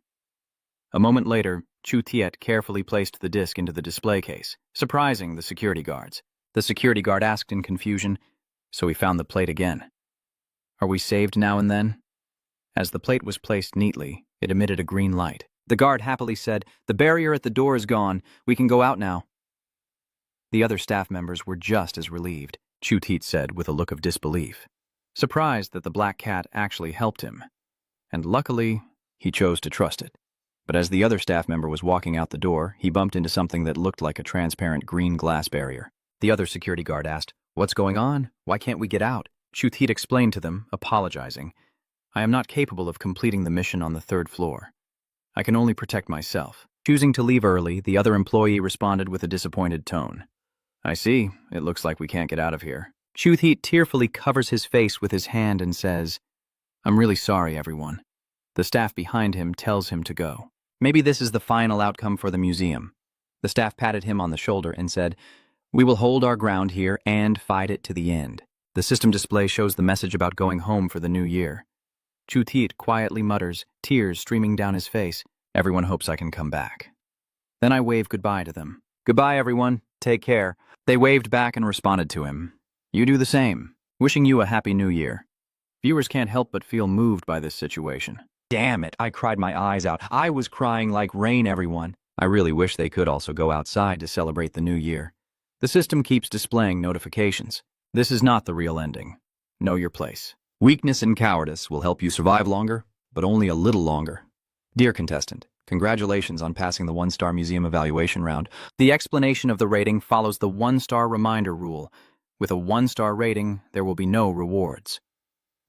A moment later, Chutiet carefully placed the disc into the display case, surprising the security guards. The security guard asked in confusion, so he found the plate again. Are we saved now and then? As the plate was placed neatly, it emitted a green light. The guard happily said, The barrier at the door is gone. We can go out now. The other staff members were just as relieved, Chutiet said with a look of disbelief, surprised that the Black Cat actually helped him. And luckily, he chose to trust it. But as the other staff member was walking out the door, he bumped into something that looked like a transparent green glass barrier. The other security guard asked, What's going on? Why can't we get out? Chutiet explained to them, apologizing, I am not capable of completing the mission on the 3rd floor. I can only protect myself. Choosing to leave early, the other employee responded with a disappointed tone. I see. It looks like we can't get out of here. Chutiet tearfully covers his face with his hand and says, I'm really sorry, everyone. The staff behind him tells him to go. Maybe this is the final outcome for the museum. The staff patted him on the shoulder and said, We will hold our ground here and fight it to the end. The system display shows the message about going home for the new year. Chutit quietly mutters, tears streaming down his face. Everyone hopes I can come back. Then I wave goodbye to them. Goodbye, everyone. Take care. They waved back and responded to him. You do the same. Wishing you a happy new year. Viewers can't help but feel moved by this situation. Damn it, I cried my eyes out. I was crying like rain, everyone. I really wish they could also go outside to celebrate the new year. The system keeps displaying notifications. This is not the real ending. Know your place. Weakness and cowardice will help you survive longer, but only a little longer. Dear contestant, congratulations on passing the one-star museum evaluation round. The explanation of the rating follows the one-star reminder rule. With a one-star rating, there will be no rewards.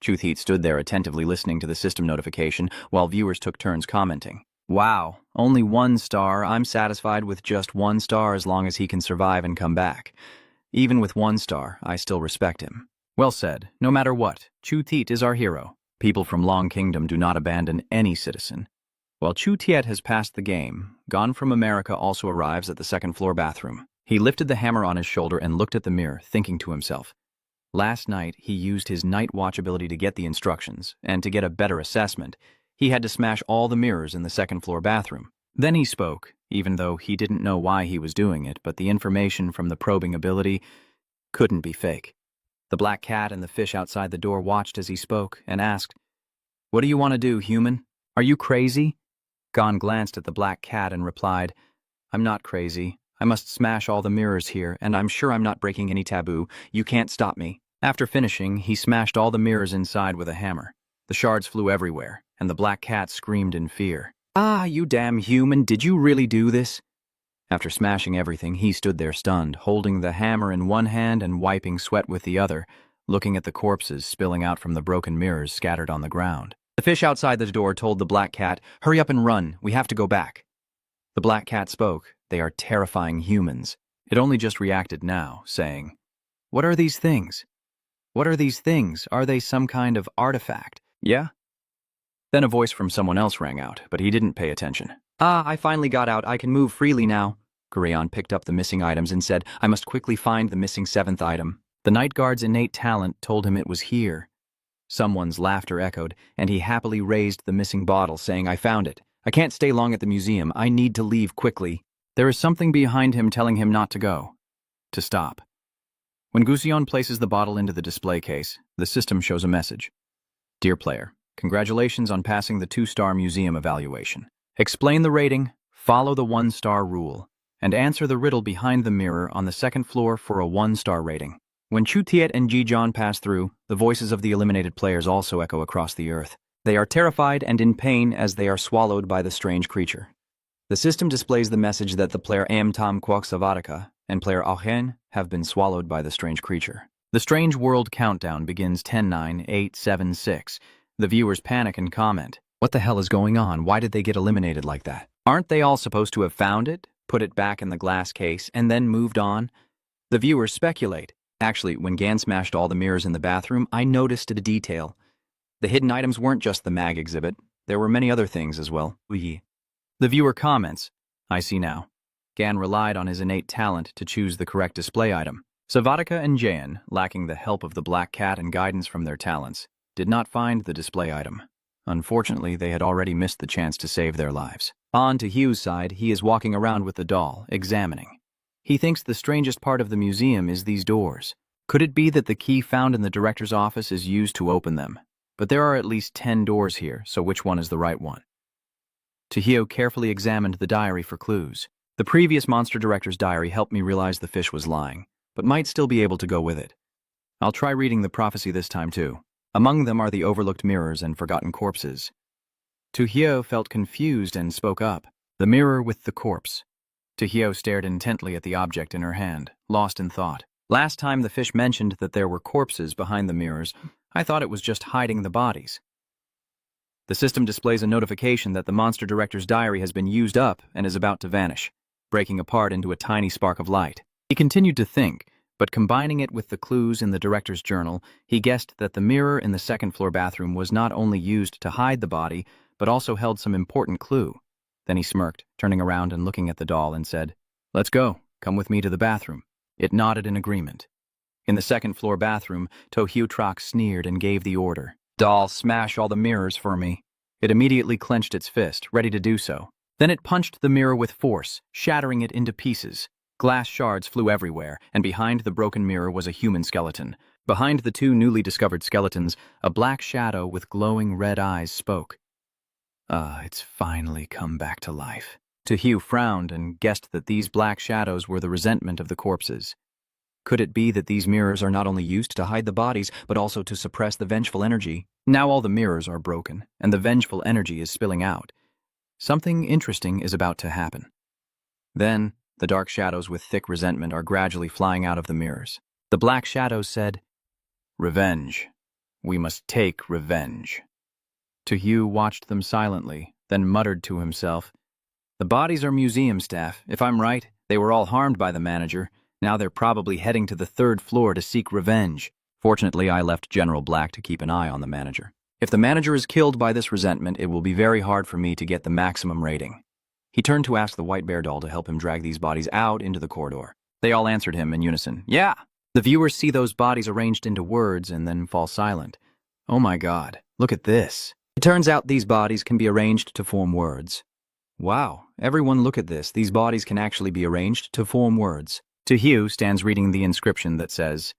Chuthit stood there attentively listening to the system notification while viewers took turns commenting. Wow, only 1 star. I'm satisfied with just 1 star as long as he can survive and come back. Even with 1 star, I still respect him. Well said. No matter what, Chutit is our hero. People from Long Kingdom do not abandon any citizen. While Chu Tiet has passed the game, Gone from America also arrives at the second-floor bathroom. He lifted the hammer on his shoulder and looked at the mirror, thinking to himself. Last night, he used his night watch ability to get the instructions, and to get a better assessment, he had to smash all the mirrors in the second-floor bathroom. Then he spoke, even though he didn't know why he was doing it, but the information from the probing ability couldn't be fake. The black cat and the fish outside the door watched as he spoke and asked, "What do you want to do, human? Are you crazy?" Gon glanced at the black cat and replied, "I'm not crazy. I must smash all the mirrors here, and I'm sure I'm not breaking any taboo. You can't stop me." After finishing, he smashed all the mirrors inside with a hammer. The shards flew everywhere, and the black cat screamed in fear. "Ah, you damn human, did you really do this?" After smashing everything, he stood there stunned, holding the hammer in one hand and wiping sweat with the other, looking at the corpses spilling out from the broken mirrors scattered on the ground. The fish outside the door told the black cat, "Hurry up and run, we have to go back." The black cat spoke. "They are terrifying humans." It only just reacted now, saying, "What are these things? What are these things? Are they some kind of artifact?" "Yeah?" Then a voice from someone else rang out, but he didn't pay attention. "Ah, I finally got out. I can move freely now." Korean picked up the missing items and said, "I must quickly find the missing 7th item." The night guard's innate talent told him it was here. Someone's laughter echoed, and he happily raised the missing bottle, saying, "I found it. I can't stay long at the museum. I need to leave quickly." There is something behind him telling him not to go, to stop. When Gusion places the bottle into the display case, the system shows a message. "Dear player, congratulations on passing the 2-star museum evaluation. Explain the rating, follow the 1-star rule, and answer the riddle behind the mirror on the 2nd floor for a 1-star rating." When Chu Tiet and Ji John pass through, the voices of the eliminated players also echo across the earth. They are terrified and in pain as they are swallowed by the strange creature. The system displays the message that the player Am Tam Kwok Savadaka and player Ahen have been swallowed by the strange creature. The strange world countdown begins 10-9, 8, 7, 6. The viewers panic and comment, "What the hell is going on? Why did they get eliminated like that? Aren't they all supposed to have found it, put it back in the glass case, and then moved on?" The viewers speculate. Actually, when Gan smashed all the mirrors in the bathroom, I noticed a detail. The hidden items weren't just the mag exhibit. There were many other things as well. The viewer comments, "I see now. Gan relied on his innate talent to choose the correct display item. Savadaka and Jayan, lacking the help of the black cat and guidance from their talents, did not find the display item. Unfortunately, they had already missed the chance to save their lives." On to Hugh's side, he is walking around with the doll, examining. He thinks the strangest part of the museum is these doors. Could it be that the key found in the director's office is used to open them? But there are at least 10 doors here, so which one is the right one? Tojo carefully examined the diary for clues. The previous monster director's diary helped me realize the fish was lying, but might still be able to go with it. I'll try reading the prophecy this time too. Among them are the overlooked mirrors and forgotten corpses. Tojo felt confused and spoke up. "The mirror with the corpse." Tojo stared intently at the object in her hand, lost in thought. Last time the fish mentioned that there were corpses behind the mirrors, I thought it was just hiding the bodies. The system displays a notification that the monster director's diary has been used up and is about to vanish, breaking apart into a tiny spark of light. He continued to think, but combining it with the clues in the director's journal, he guessed that the mirror in the second-floor bathroom was not only used to hide the body, but also held some important clue. Then he smirked, turning around and looking at the doll and said, "Let's go. Come with me to the bathroom." It nodded in agreement. In the second-floor bathroom, Tohyutrak sneered and gave the order. Doll, smash all the mirrors for me. It immediately clenched its fist, ready to do so. Then it punched the mirror with force, shattering it into pieces. Glass shards flew everywhere, and behind the broken mirror was a human skeleton. Behind the two newly discovered skeletons, a black shadow with glowing red eyes spoke. It's finally come back to life. Tojo frowned and guessed that these black shadows were the resentment of the corpses. Could it be that these mirrors are not only used to hide the bodies, but also to suppress the vengeful energy? Now all the mirrors are broken, and the vengeful energy is spilling out. Something interesting is about to happen. Then, the dark shadows with thick resentment are gradually flying out of the mirrors. The black shadows said, "Revenge. We must take revenge." Tojo watched them silently, then muttered to himself, "The bodies are museum staff. If I'm right, they were all harmed by the manager. Now they're probably heading to the 3rd floor to seek revenge." Fortunately, I left General Black to keep an eye on the manager. If the manager is killed by this resentment, it will be very hard for me to get the maximum rating. He turned to ask the white bear doll to help him drag these bodies out into the corridor. They all answered him in unison, "Yeah." The viewers see those bodies arranged into words and then fall silent. Oh my God, look at this. It turns out these bodies can be arranged to form words. Wow, everyone look at this. These bodies can actually be arranged to form words. Tojo stands reading the inscription that says,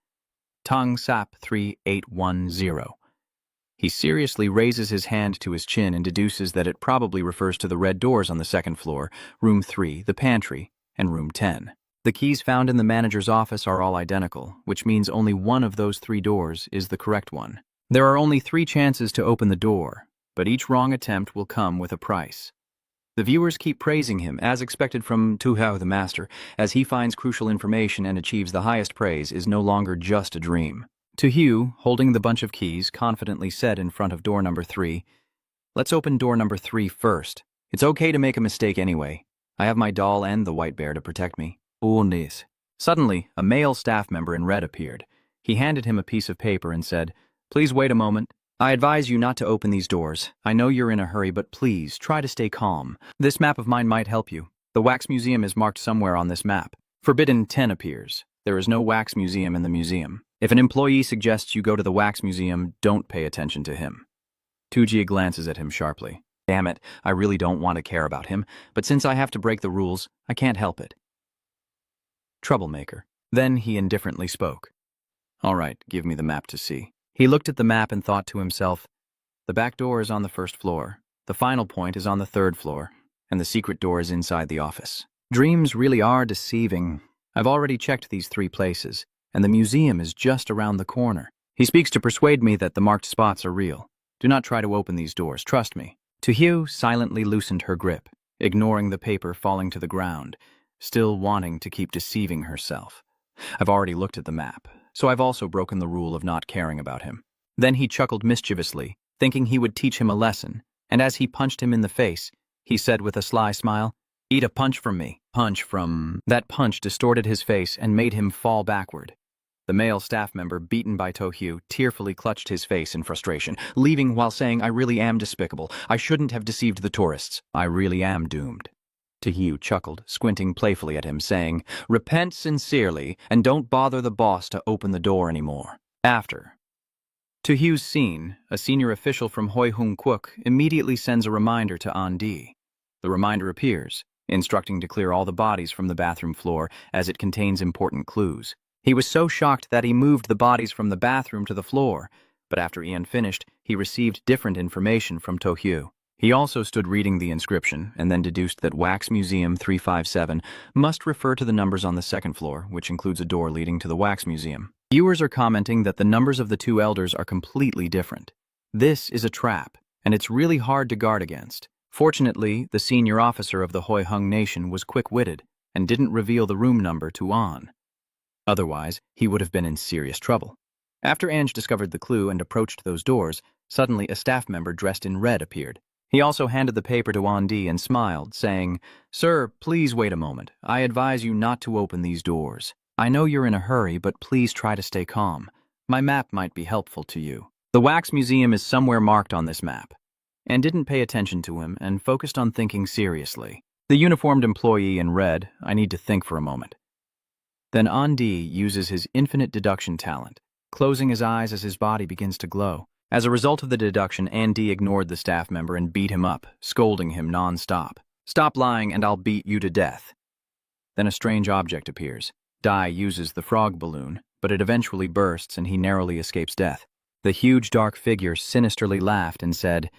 Tong Sap 3810. He seriously raises his hand to his chin and deduces that it probably refers to the red doors on the 2nd floor, room 3, the pantry, and room 10. The keys found in the manager's office are all identical, which means only one of those 3 doors is the correct one. There are only 3 chances to open the door, but each wrong attempt will come with a price. The viewers keep praising him, as expected from Tojo the master, as he finds crucial information and achieves the highest praise is no longer just a dream. Tojo, holding the bunch of keys, confidently said in front of door number 3, "Let's open door number 3 first. It's okay to make a mistake anyway. I have my doll and the white bear to protect me." Unis. Suddenly, a male staff member in red appeared. He handed him a piece of paper and said, "Please wait a moment. I advise you not to open these doors. I know you're in a hurry, but please try to stay calm. This map of mine might help you. The wax museum is marked somewhere on this map. Forbidden 10 appears. There is no wax museum in the museum. If an employee suggests you go to the wax museum, don't pay attention to him." Tojo glances at him sharply. Damn it, I really don't want to care about him, but since I have to break the rules, I can't help it. Troublemaker. Then he indifferently spoke. "All right, give me the map to see." He looked at the map and thought to himself, the back door is on the 1st floor, the final point is on the 3rd floor, and the secret door is inside the office. Dreams really are deceiving. I've already checked these 3 places, and the museum is just around the corner. He speaks to persuade me that the marked spots are real. Do not try to open these doors, trust me. Tojo silently loosened her grip, ignoring the paper falling to the ground, still wanting to keep deceiving herself. I've already looked at the map, so I've also broken the rule of not caring about him. Then he chuckled mischievously, thinking he would teach him a lesson, and as he punched him in the face, he said with a sly smile, "Eat a punch from me." That punch distorted his face and made him fall backward. The male staff member, beaten by Tojo, tearfully clutched his face in frustration, leaving while saying, "I really am despicable. I shouldn't have deceived the tourists. I really am doomed." Tojo chuckled, squinting playfully at him, saying, "Repent sincerely, and don't bother the boss to open the door anymore." After Tojo's scene, a senior official from Hoi Hung Kwuk immediately sends a reminder to Andi. The reminder appears, instructing to clear all the bodies from the bathroom floor as it contains important clues. He was so shocked that he moved the bodies from the bathroom to the floor, but after Ian finished, he received different information from Tojo. He also stood reading the inscription and then deduced that Wax Museum 357 must refer to the numbers on the 2nd floor, which includes a door leading to the Wax Museum. Viewers are commenting that the numbers of the 2 elders are completely different. This is a trap, and it's really hard to guard against. Fortunately, the senior officer of the Hoi Hung Nation was quick-witted and didn't reveal the room number to An. Otherwise, he would have been in serious trouble. After Ange discovered the clue and approached those doors, suddenly a staff member dressed in red appeared. He also handed the paper to Andi and smiled, saying, "Sir, please wait a moment. I advise you not to open these doors. I know you're in a hurry, but please try to stay calm. My map might be helpful to you." The Wax Museum is somewhere marked on this map. Anne didn't pay attention to him and focused on thinking seriously. The uniformed employee in red, I need to think for a moment. Then Andi uses his infinite deduction talent, closing his eyes as his body begins to glow. As a result of the deduction, Andy ignored the staff member and beat him up, scolding him non-stop. "Stop lying and I'll beat you to death." Then a strange object appears. Dai uses the frog balloon, but it eventually bursts and he narrowly escapes death. The huge dark figure sinisterly laughed and said,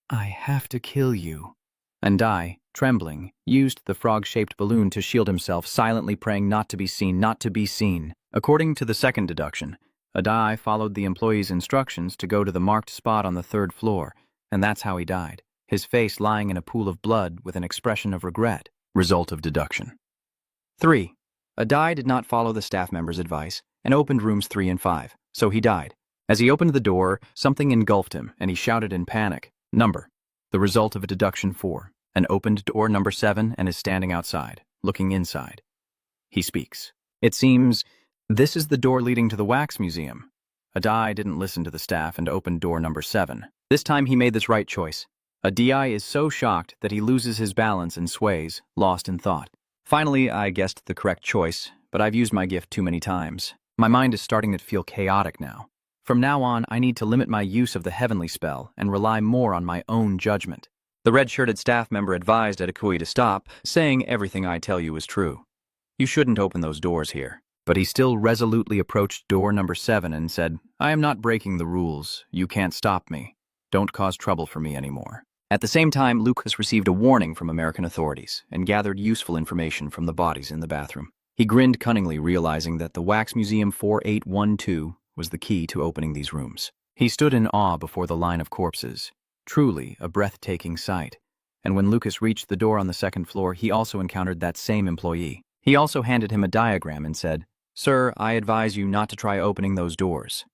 "I have to kill you." And Dai, trembling, used the frog-shaped balloon to shield himself, silently praying not to be seen, not to be seen. According to the second deduction, Adai followed the employee's instructions to go to the marked spot on the 3rd floor, and that's how he died, his face lying in a pool of blood with an expression of regret. Result of deduction. 3. Adai did not follow the staff member's advice and opened rooms 3 and 5, so he died. As he opened the door, something engulfed him, and he shouted in panic, "Number." The result of a deduction 4, an opened door number 7 and is standing outside, looking inside. He speaks. "It seems this is the door leading to the wax museum." Adai didn't listen to the staff and opened door number 7. This time he made this right choice. Adai is so shocked that he loses his balance and sways, lost in thought. Finally, I guessed the correct choice, but I've used my gift too many times. My mind is starting to feel chaotic now. From now on, I need to limit my use of the heavenly spell and rely more on my own judgment. The red-shirted staff member advised Atakui to stop, saying everything I tell you is true. You shouldn't open those doors here. But he still resolutely approached door number 7 and said, "I am not breaking the rules. You can't stop me. Don't cause trouble for me anymore." At the same time, Lucas received a warning from American authorities and gathered useful information from the bodies in the bathroom. He grinned cunningly, realizing that the Wax Museum 4812 was the key to opening these rooms. He stood in awe before the line of corpses. Truly a breathtaking sight. And when Lucas reached the door on the 2nd floor, he also encountered that same employee. He also handed him a diagram and said, "Sir, I advise you not to try opening those doors."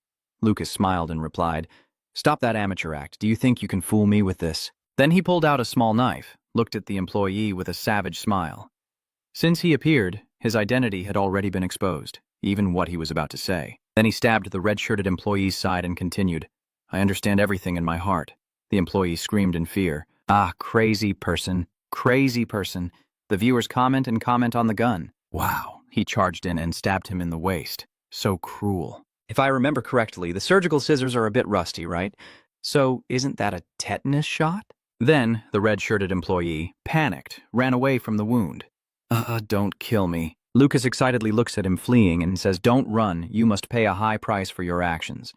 Lucas smiled and replied, "Stop that amateur act. Do you think you can fool me with this?" Then he pulled out a small knife, looked at the employee with a savage smile. Since he appeared, his identity had already been exposed, even what he was about to say. Then he stabbed the red-shirted employee's side and continued, "I understand everything in my heart." The employee screamed in fear. "Ah, crazy person, crazy person." The viewers comment on the gun. Wow. He charged in and stabbed him in the waist. So cruel. If I remember correctly, the surgical scissors are a bit rusty, right? So isn't that a tetanus shot? Then the red-shirted employee, panicked, ran away from the wound. Don't kill me." Lucas excitedly looks at him fleeing and says, "Don't run. You must pay a high price for your actions.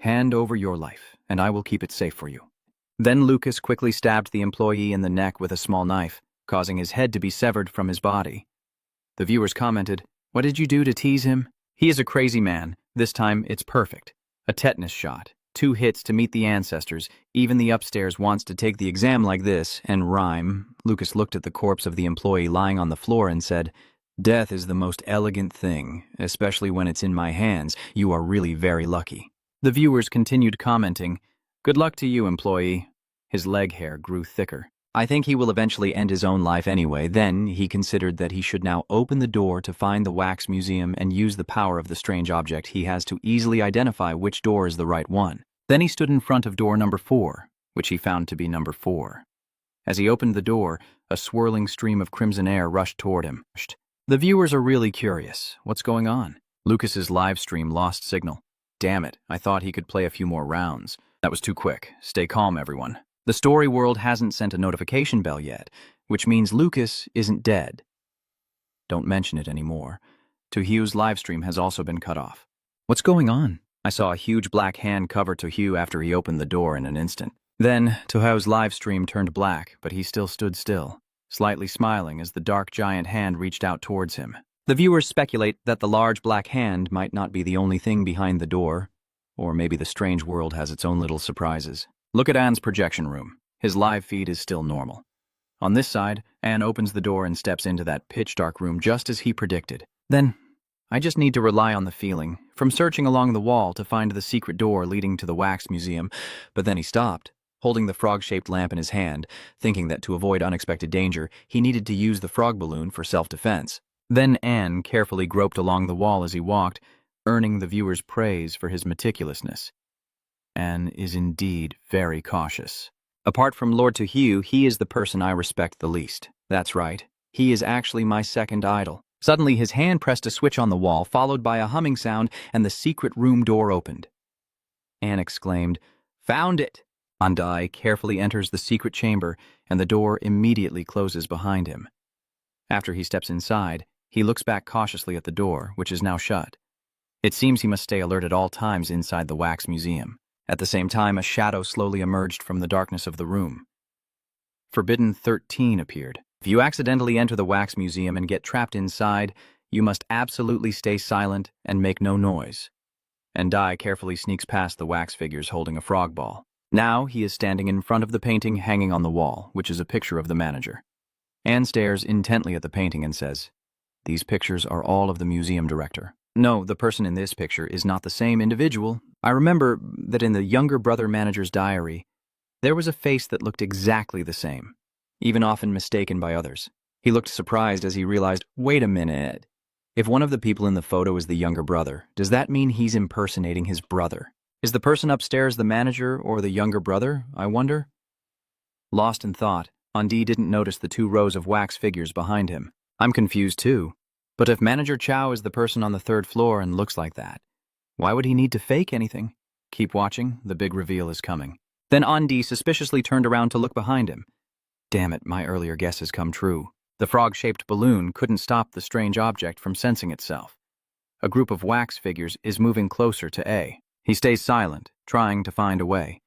Hand over your life, and I will keep it safe for you." Then Lucas quickly stabbed the employee in the neck with a small knife, causing his head to be severed from his body. The viewers commented, "What did you do to tease him?" He is a crazy man. This time, it's perfect. A tetanus shot. 2 hits to meet the ancestors. Even the upstairs wants to take the exam like this and rhyme. Lucas looked at the corpse of the employee lying on the floor and said, "Death is the most elegant thing, especially when it's in my hands. You are really very lucky." The viewers continued commenting, "Good luck to you, employee." His leg hair grew thicker. "I think he will eventually end his own life anyway." Then he considered that he should now open the door to find the wax museum and use the power of the strange object he has to easily identify which door is the right one. Then he stood in front of door number 4, which he found to be number 4. As he opened the door, a swirling stream of crimson air rushed toward him. The viewers are really curious. What's going on? Lucas's live stream lost signal. Damn it, I thought he could play a few more rounds. That was too quick. Stay calm, everyone. The story world hasn't sent a notification bell yet, which means Lucas isn't dead. Don't mention it anymore. Tohu's livestream has also been cut off. What's going on? I saw a huge black hand cover Tohu after he opened the door in an instant. Then Tohu's livestream turned black, but he still stood still, slightly smiling as the dark giant hand reached out towards him. The viewers speculate that the large black hand might not be the only thing behind the door, or maybe the strange world has its own little surprises. Look at Anne's projection room. His live feed is still normal. On this side, Anne opens the door and steps into that pitch-dark room just as he predicted. Then, I just need to rely on the feeling, from searching along the wall to find the secret door leading to the wax museum. But then he stopped, holding the frog-shaped lamp in his hand, thinking that to avoid unexpected danger, he needed to use the frog balloon for self-defense. Then Anne carefully groped along the wall as he walked, earning the viewer's praise for his meticulousness. Anne is indeed very cautious. Apart from Lord Tohu, he is the person I respect the least. That's right. He is actually my second idol. Suddenly, his hand pressed a switch on the wall, followed by a humming sound, and the secret room door opened. Anne exclaimed. "Found it!" Andai carefully enters the secret chamber, and the door immediately closes behind him. After he steps inside, he looks back cautiously at the door, which is now shut. It seems he must stay alert at all times inside the wax museum. At the same time, a shadow slowly emerged from the darkness of the room. Forbidden 13 appeared. If you accidentally enter the wax museum and get trapped inside, you must absolutely stay silent and make no noise. Andai carefully sneaks past the wax figures holding a frog ball. Now he is standing in front of the painting hanging on the wall, which is a picture of the manager. Anne stares intently at the painting and says, "These pictures are all of the museum director." No, the person in this picture is not the same individual. I remember that in the younger brother manager's diary, there was a face that looked exactly the same, even often mistaken by others. He looked surprised as he realized, wait a minute. If one of the people in the photo is the younger brother, does that mean he's impersonating his brother? Is the person upstairs the manager or the younger brother, I wonder? Lost in thought, Andi didn't notice the 2 rows of wax figures behind him. I'm confused too. But if Manager Chow is the person on the 3rd floor and looks like that, why would he need to fake anything? Keep watching, the big reveal is coming. Then Andi suspiciously turned around to look behind him. Damn it, my earlier guess has come true. The frog-shaped balloon couldn't stop the strange object from sensing itself. A group of wax figures is moving closer to A. He stays silent, trying to find a way.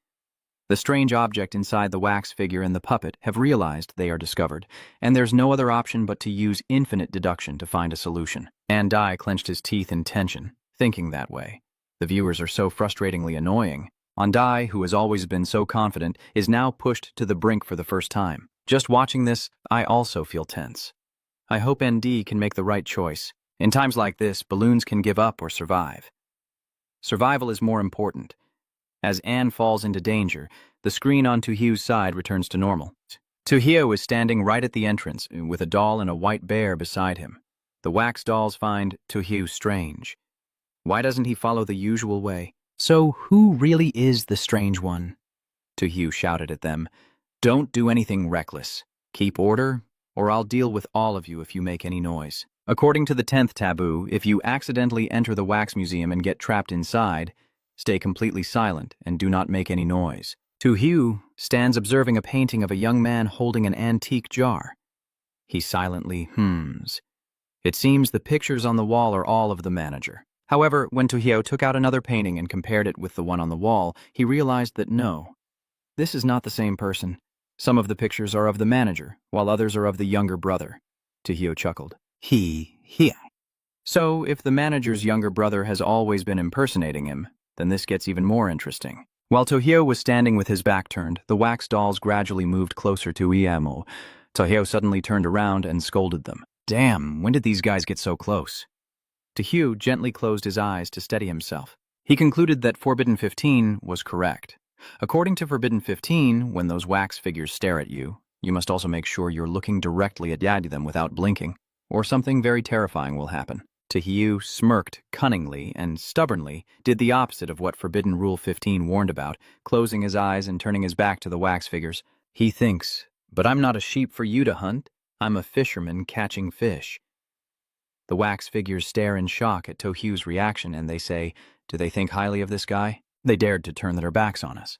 The strange object inside the wax figure and the puppet have realized they are discovered, and there's no other option but to use infinite deduction to find a solution. Andai clenched his teeth in tension, thinking that way. The viewers are so frustratingly annoying. Andai, who has always been so confident, is now pushed to the brink for the first time. Just watching this, I also feel tense. I hope ND can make the right choice. In times like this, balloons can give up or survive. Survival is more important. As Anne falls into danger, the screen on Tohyo's side returns to normal. Tohyo is standing right at the entrance, with a doll and a white bear beside him. The wax dolls find Tohyo strange. Why doesn't he follow the usual way? So who really is the strange one? Tohyo shouted at them. Don't do anything reckless. Keep order, or I'll deal with all of you if you make any noise. According to the 10th taboo, if you accidentally enter the wax museum and get trapped inside, stay completely silent and do not make any noise. Tohyo stands observing a painting of a young man holding an antique jar. He silently hums. It seems the pictures on the wall are all of the manager. However, when Tohyo took out another painting and compared it with the one on the wall, he realized that no, this is not the same person. Some of the pictures are of the manager, while others are of the younger brother. Tohyo chuckled. He. So, if the manager's younger brother has always been impersonating him, then this gets even more interesting. While Tohyo was standing with his back turned, the wax dolls gradually moved closer to Iamo. Tohyo suddenly turned around and scolded them. Damn, when did these guys get so close? Tohyo gently closed his eyes to steady himself. He concluded that Forbidden 15 was correct. According to Forbidden 15, when those wax figures stare at you, you must also make sure you're looking directly at them without blinking, or something very terrifying will happen. Tohyo smirked cunningly and stubbornly, did the opposite of what Forbidden Rule 15 warned about, closing his eyes and turning his back to the wax figures. He thinks, but I'm not a sheep for you to hunt. I'm a fisherman catching fish. The wax figures stare in shock at Tohyo's reaction and they say, do they think highly of this guy? They dared to turn their backs on us.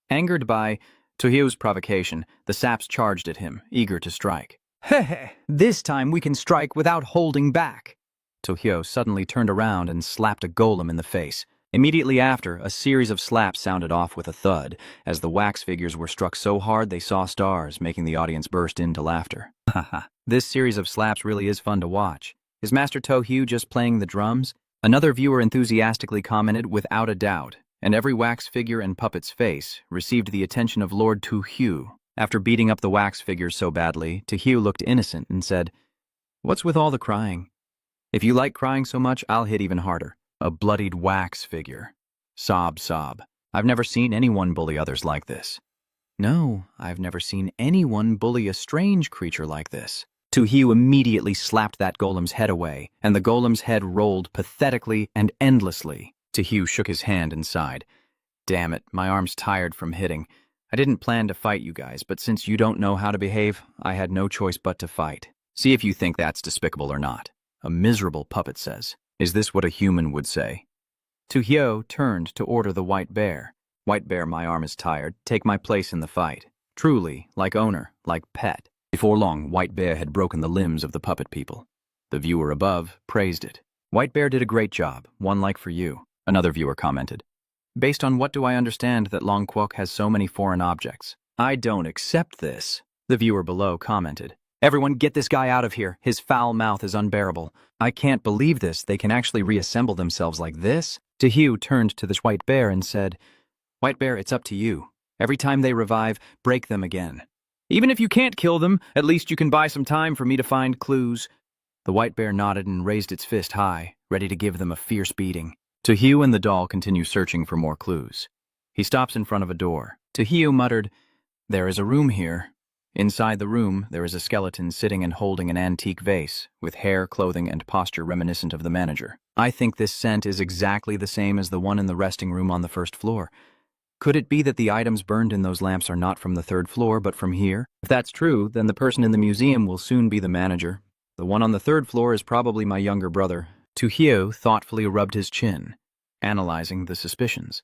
Angered by Tohyo's provocation, the saps charged at him, eager to strike. Heh, this time we can strike without holding back. Tohyo suddenly turned around and slapped a golem in the face. Immediately after, a series of slaps sounded off with a thud, as the wax figures were struck so hard they saw stars, making the audience burst into laughter. Haha, this series of slaps really is fun to watch. Is Master Tohyo just playing the drums? Another viewer enthusiastically commented without a doubt, and every wax figure and puppet's face received the attention of Lord Tohyo. After beating up the wax figures so badly, Tohyo looked innocent and said, "What's with all the crying? If you like crying so much, I'll hit even harder." A bloodied wax figure. Sob, sob. I've never seen anyone bully others like this. No, I've never seen anyone bully a strange creature like this. Tohyo immediately slapped that golem's head away, and the golem's head rolled pathetically and endlessly. Tohyo shook his hand and sighed. Damn it, my arm's tired from hitting. I didn't plan to fight you guys, but since you don't know how to behave, I had no choice but to fight. See if you think that's despicable or not. A miserable puppet says. Is this what a human would say? Tu Hyo turned to order the White Bear. White Bear, my arm is tired. Take my place in the fight. Truly, like owner, like pet. Before long, White Bear had broken the limbs of the puppet people. The viewer above praised it. White Bear did a great job, one like for you, another viewer commented. Based on what do I understand that Long Kwok has so many foreign objects? I don't accept this, the viewer below commented. Everyone get this guy out of here. His foul mouth is unbearable. I can't believe this. They can actually reassemble themselves like this? Taehyu turned to the White Bear and said, White Bear, it's up to you. Every time they revive, break them again. Even if you can't kill them, at least you can buy some time for me to find clues. The White Bear nodded and raised its fist high, ready to give them a fierce beating. Taehyu and the doll continue searching for more clues. He stops in front of a door. Taehyu muttered, There is a room here. Inside the room, there is a skeleton sitting and holding an antique vase, with hair, clothing, and posture reminiscent of the manager. I think this scent is exactly the same as the one in the resting room on the first floor. Could it be that the items burned in those lamps are not from the third floor, but from here? If that's true, then the person in the museum will soon be the manager. The one on the third floor is probably my younger brother. Tu Hyo thoughtfully rubbed his chin, analyzing the suspicions.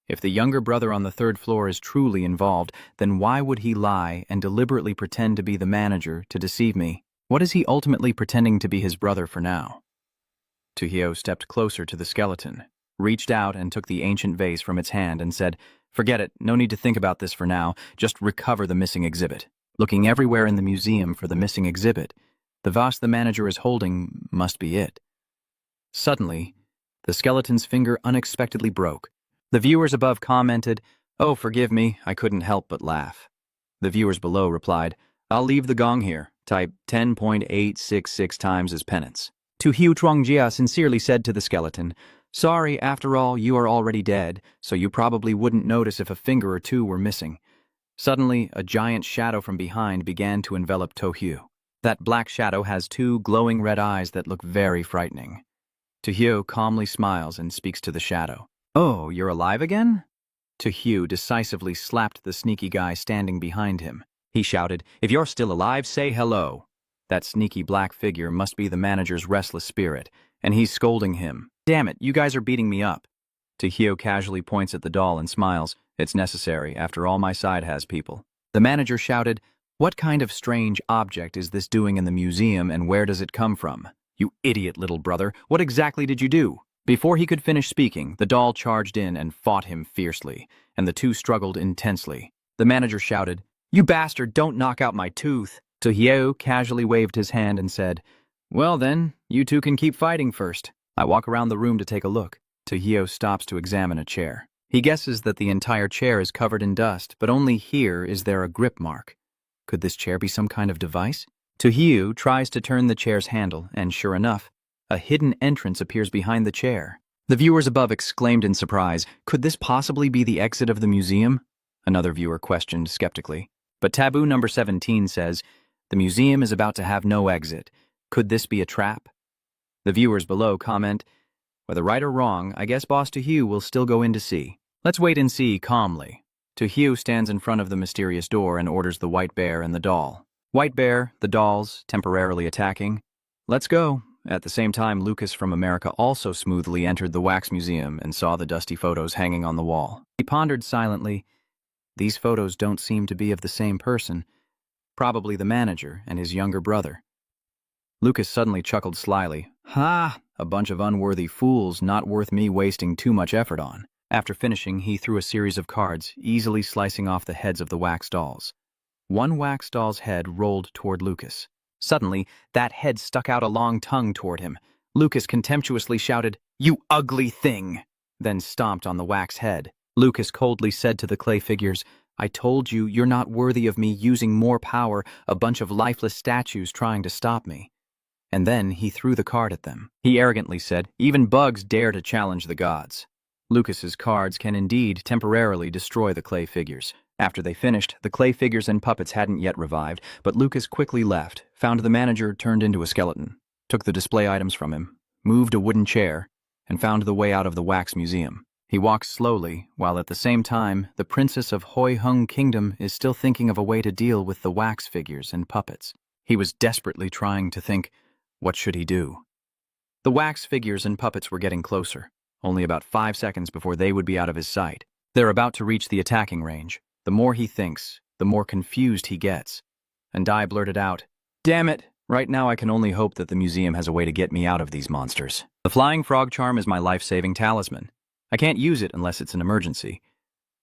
If the younger brother on the third floor is truly involved, then why would he lie and deliberately pretend to be the manager to deceive me? What is he ultimately pretending to be his brother for now? Tu Hyo stepped closer to the skeleton, reached out and took the ancient vase from its hand and said, Forget it, no need to think about this for now, just recover the missing exhibit. Looking everywhere in the museum for the missing exhibit, the vase the manager is holding must be it. Suddenly, the skeleton's finger unexpectedly broke. The viewers above commented, Oh, forgive me, I couldn't help but laugh. The viewers below replied, I'll leave the gong here. Type 10.866 times as penance. Tu Hyo Chuangjia sincerely said to the skeleton, Sorry, after all, you are already dead, so you probably wouldn't notice if a finger or two were missing. Suddenly, a giant shadow from behind began to envelop Tohyu. That black shadow has two glowing red eyes that look very frightening. Tohyu calmly smiles and speaks to the shadow. Oh, you're alive again? Tohyu decisively slapped the sneaky guy standing behind him. He shouted, If you're still alive, say hello. That sneaky black figure must be the manager's restless spirit, and he's scolding him. Damn it, you guys are beating me up. Tohyu casually points at the doll and smiles. It's necessary, after all my side has people. The manager shouted, What kind of strange object is this doing in the museum and where does it come from? You idiot little brother, what exactly did you do? Before he could finish speaking, the doll charged in and fought him fiercely, and the two struggled intensely. The manager shouted, You bastard, don't knock out my tooth. Tohyu casually waved his hand and said, Well then, you two can keep fighting first. I walk around the room to take a look. Tohyu stops to examine a chair. He guesses that the entire chair is covered in dust, but only here is there a grip mark. Could this chair be some kind of device? Tohyu tries to turn the chair's handle, and sure enough, a hidden entrance appears behind the chair. The viewers above exclaimed in surprise, Could this possibly be the exit of the museum? Another viewer questioned skeptically. But taboo number 17 says, The museum is about to have no exit. Could this be a trap? The viewers below comment, Whether right or wrong, I guess Boss Tohyu will still go in to see. Let's wait and see calmly. Tohyu stands in front of the mysterious door and orders the White Bear and the doll. White Bear, the dolls, temporarily attacking. Let's go. At the same time, Lucas from America also smoothly entered the wax museum and saw the dusty photos hanging on the wall. He pondered silently. These photos don't seem to be of the same person. Probably the manager and his younger brother. Lucas suddenly chuckled slyly. Ha! A bunch of unworthy fools not worth me wasting too much effort on. After finishing, he threw a series of cards, easily slicing off the heads of the wax dolls. One wax doll's head rolled toward Lucas. Suddenly, that head stuck out a long tongue toward him. Lucas contemptuously shouted, You ugly thing! Then stomped on the wax head. Lucas coldly said to the clay figures, I told you you're not worthy of me using more power, a bunch of lifeless statues trying to stop me. And then he threw the card at them. He arrogantly said, Even bugs dare to challenge the gods. Lucas's cards can indeed temporarily destroy the clay figures. After they finished, the clay figures and puppets hadn't yet revived, but Lucas quickly left, found the manager turned into a skeleton, took the display items from him, moved a wooden chair, and found the way out of the wax museum. He walks slowly, while at the same time, the princess of Hoi Hung Kingdom is still thinking of a way to deal with the wax figures and puppets. He was desperately trying to think, what should he do? The wax figures and puppets were getting closer. only about 5 seconds before they would be out of his sight. They're about to reach the attacking range. The more he thinks, the more confused he gets. And Dai blurted out, "Damn it! Right now I can only hope that the museum has a way to get me out of these monsters. The flying frog charm is my life-saving talisman. I can't use it unless it's an emergency."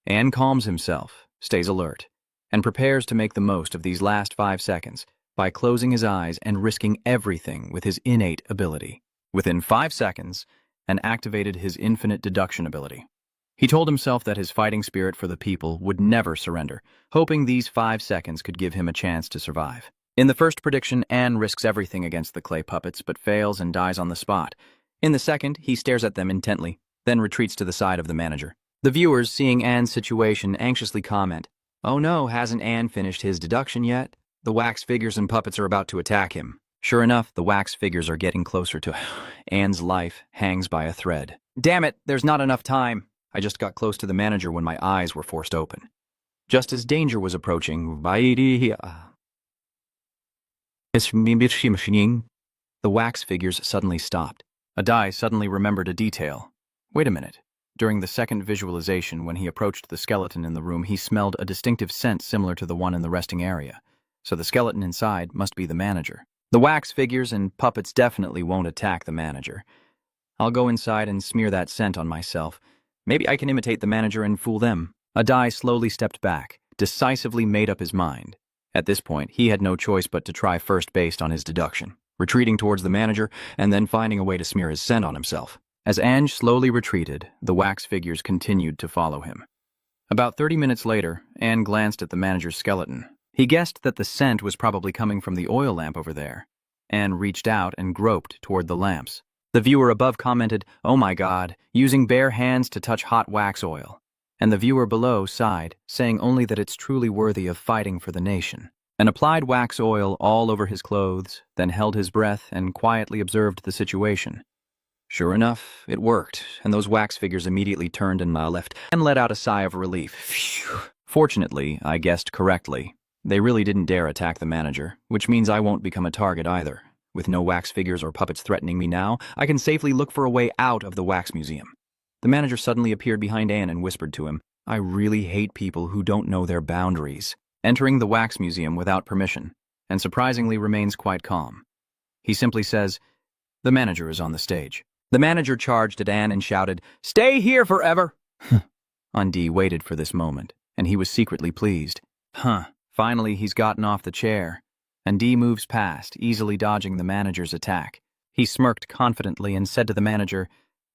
Anne calms himself, stays alert, and prepares to make the most of these last 5 seconds by closing his eyes and risking everything with his innate ability. Within 5 seconds, Anne activated his infinite deduction ability. He told himself that his fighting spirit for the people would never surrender, hoping these 5 seconds could give him a chance to survive. In the first prediction, Anne risks everything against the clay puppets but fails and dies on the spot. In the second, he stares at them intently, then retreats to the side of the manager. The viewers, seeing Anne's situation, anxiously comment, "Oh no, hasn't Anne finished his deduction yet? The wax figures and puppets are about to attack him." Sure enough, the wax figures are getting closer to Anne's life hangs by a thread. "Damn it, there's not enough time." I just got close to the manager when my eyes were forced open. Just as danger was approaching, the wax figures suddenly stopped. Adai suddenly remembered a detail. Wait a minute. During the second visualization, when he approached the skeleton in the room, he smelled a distinctive scent similar to the one in the resting area. So the skeleton inside must be the manager. The wax figures and puppets definitely won't attack the manager. I'll go inside and smear that scent on myself. Maybe I can imitate the manager and fool them. Adai slowly stepped back, decisively made up his mind. At this point, he had no choice but to try first based on his deduction, retreating towards the manager and then finding a way to smear his scent on himself. As Ange slowly retreated, the wax figures continued to follow him. About 30 minutes later, Anne glanced at the manager's skeleton. He guessed that the scent was probably coming from the oil lamp over there. Anne reached out and groped toward the lamps. The viewer above commented, "Oh my God, using bare hands to touch hot wax oil." And the viewer below sighed, saying only that it's truly worthy of fighting for the nation. And applied wax oil all over his clothes, then held his breath and quietly observed the situation. Sure enough, it worked, and those wax figures immediately turned and left and let out a sigh of relief. Phew. Fortunately, I guessed correctly. They really didn't dare attack the manager, which means I won't become a target either. With no wax figures or puppets threatening me now, I can safely look for a way out of the wax museum. The manager suddenly appeared behind Anne and whispered to him, "I really hate people who don't know their boundaries." Entering the wax museum without permission, and surprisingly remains quite calm. He simply says, "The manager is on the stage." The manager charged at Anne and shouted, "Stay here forever!" Undi waited for this moment, and he was secretly pleased. Finally he's gotten off the chair. Undi moves past, easily dodging the manager's attack. He smirked confidently and said to the manager,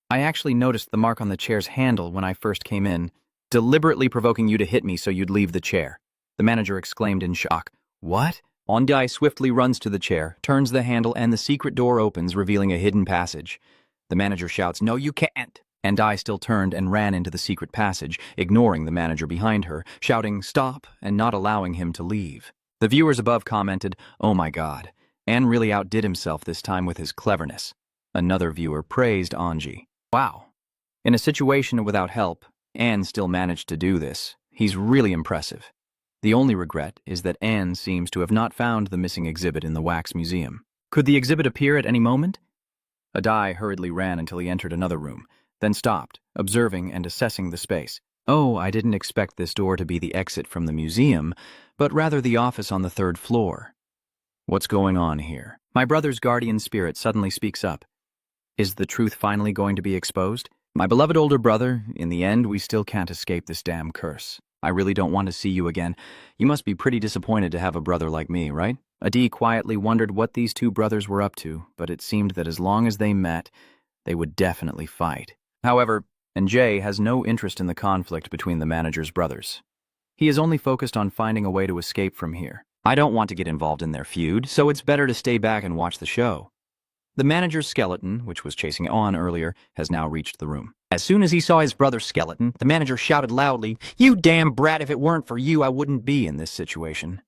"I actually noticed the mark on the chair's handle when I first came in, deliberately provoking you to hit me so you'd leave the chair." The manager exclaimed in shock, "What?" Undi swiftly runs to the chair, turns the handle, and the secret door opens, revealing a hidden passage. The manager shouts, "No, you can't!" And I still turned and ran into the secret passage, ignoring the manager behind her, shouting, "Stop," and not allowing him to leave. The viewers above commented, "Oh my God, Anne really outdid himself this time with his cleverness." Another viewer praised Anji. "Wow. In a situation without help, Anne still managed to do this. He's really impressive." The only regret is that Anne seems to have not found the missing exhibit in the wax museum. Could the exhibit appear at any moment? Adai hurriedly ran until he entered another room, then stopped, observing and assessing the space. "Oh, I didn't expect this door to be the exit from the museum, but rather the office on the 3rd floor. What's going on here?" My brother's guardian spirit suddenly speaks up. Is the truth finally going to be exposed? "My beloved older brother, in the end, we still can't escape this damn curse. I really don't want to see you again. You must be pretty disappointed to have a brother like me, right?" Adi quietly wondered what these two brothers were up to, but it seemed that as long as they met, they would definitely fight. However, Jay has no interest in the conflict between the manager's brothers. He is only focused on finding a way to escape from here. "I don't want to get involved in their feud, so it's better to stay back and watch the show." The manager's skeleton, which was chasing on earlier, has now reached the room. As soon as he saw his brother's skeleton, the manager shouted loudly, "You damn brat, if it weren't for you, I wouldn't be in this situation."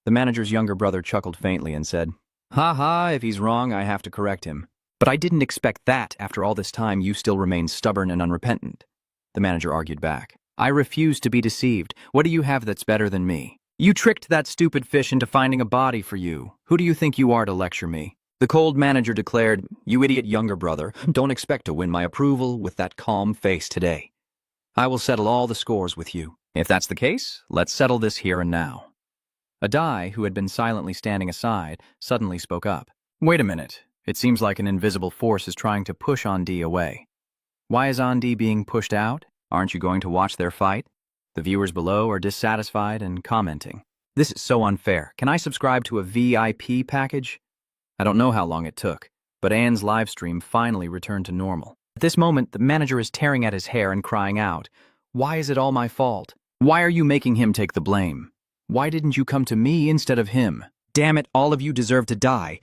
The manager's younger brother chuckled faintly and said, "Ha ha, if he's wrong, I have to correct him. But I didn't expect that after all this time you still remain stubborn and unrepentant." The manager argued back, "I refuse to be deceived. What do you have that's better than me? You tricked that stupid fish into finding a body for you. Who do you think you are to lecture me?" The cold manager declared, "You idiot younger brother, don't expect to win my approval with that calm face today. I will settle all the scores with you." If that's the case, let's settle this here and now. A Dai, who had been silently standing aside, suddenly spoke up. Wait a minute. It seems like an invisible force is trying to push Andi away. Why is Andi being pushed out? Aren't you going to watch their fight? The viewers below are dissatisfied and commenting. This is so unfair. Can I subscribe to a VIP package? I don't know how long it took, but Anne's live stream finally returned to normal. At this moment, the manager is tearing at his hair and crying out, "Why is it all my fault? Why are you making him take the blame? Why didn't you come to me instead of him? Damn it, all of you deserve to die."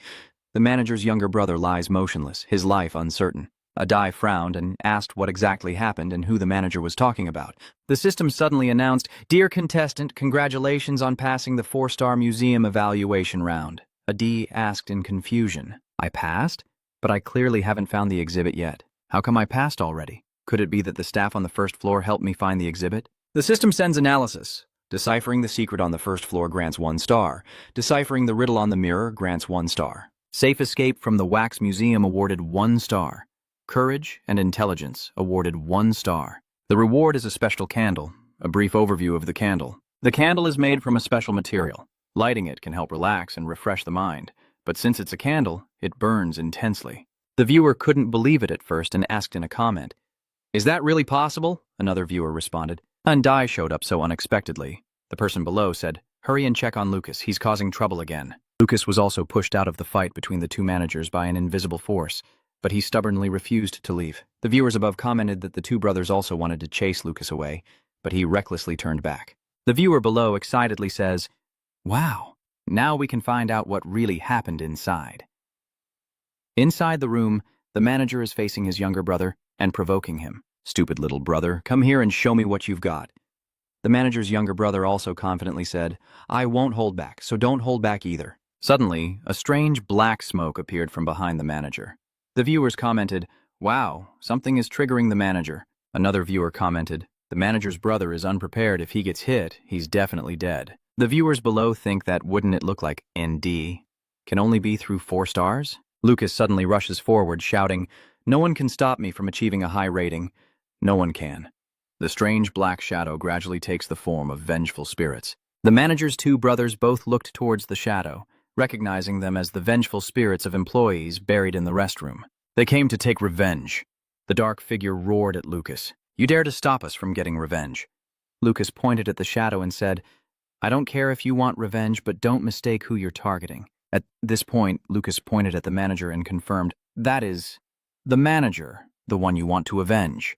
The manager's younger brother lies motionless, his life uncertain. A Dai frowned and asked what exactly happened and who the manager was talking about. The system suddenly announced, "Dear contestant, congratulations on passing the 4-star museum evaluation round." A D asked in confusion. I passed? But I clearly haven't found the exhibit yet. How come I passed already? Could it be that the staff on the first floor helped me find the exhibit? The system sends analysis. Deciphering the secret on the first floor grants 1 star. Deciphering the riddle on the mirror grants 1 star. Safe escape from the Wax Museum awarded 1 star. Courage and intelligence awarded 1 star. The reward is a special candle. A brief overview of the candle. The candle is made from a special material. Lighting it can help relax and refresh the mind, but since it's a candle, it burns intensely. The viewer couldn't believe it at first and asked in a comment, "Is that really possible?" Another viewer responded. And Dai showed up so unexpectedly. The person below said, "Hurry and check on Lucas, he's causing trouble again." Lucas was also pushed out of the fight between the two managers by an invisible force, but he stubbornly refused to leave. The viewers above commented that the two brothers also wanted to chase Lucas away, but he recklessly turned back. The viewer below excitedly says, "Wow, now we can find out what really happened inside." Inside the room, the manager is facing his younger brother and provoking him. "Stupid little brother, come here and show me what you've got." The manager's younger brother also confidently said, "I won't hold back, so don't hold back either." Suddenly, a strange black smoke appeared from behind the manager. The viewers commented, "Wow, something is triggering the manager." Another viewer commented, "The manager's brother is unprepared. If he gets hit, he's definitely dead." The viewers below think that wouldn't it look like ND can only be through 4 stars? Lucas suddenly rushes forward, shouting, "No one can stop me from achieving a high rating. No one can." The strange black shadow gradually takes the form of vengeful spirits. The manager's 2 brothers both looked towards the shadow, recognizing them as the vengeful spirits of employees buried in the restroom. They came to take revenge. The dark figure roared at Lucas, "You dare to stop us from getting revenge." Lucas pointed at the shadow and said, "I don't care if you want revenge, but don't mistake who you're targeting." At this point, Lucas pointed at the manager and confirmed, "That is the manager, the one you want to avenge."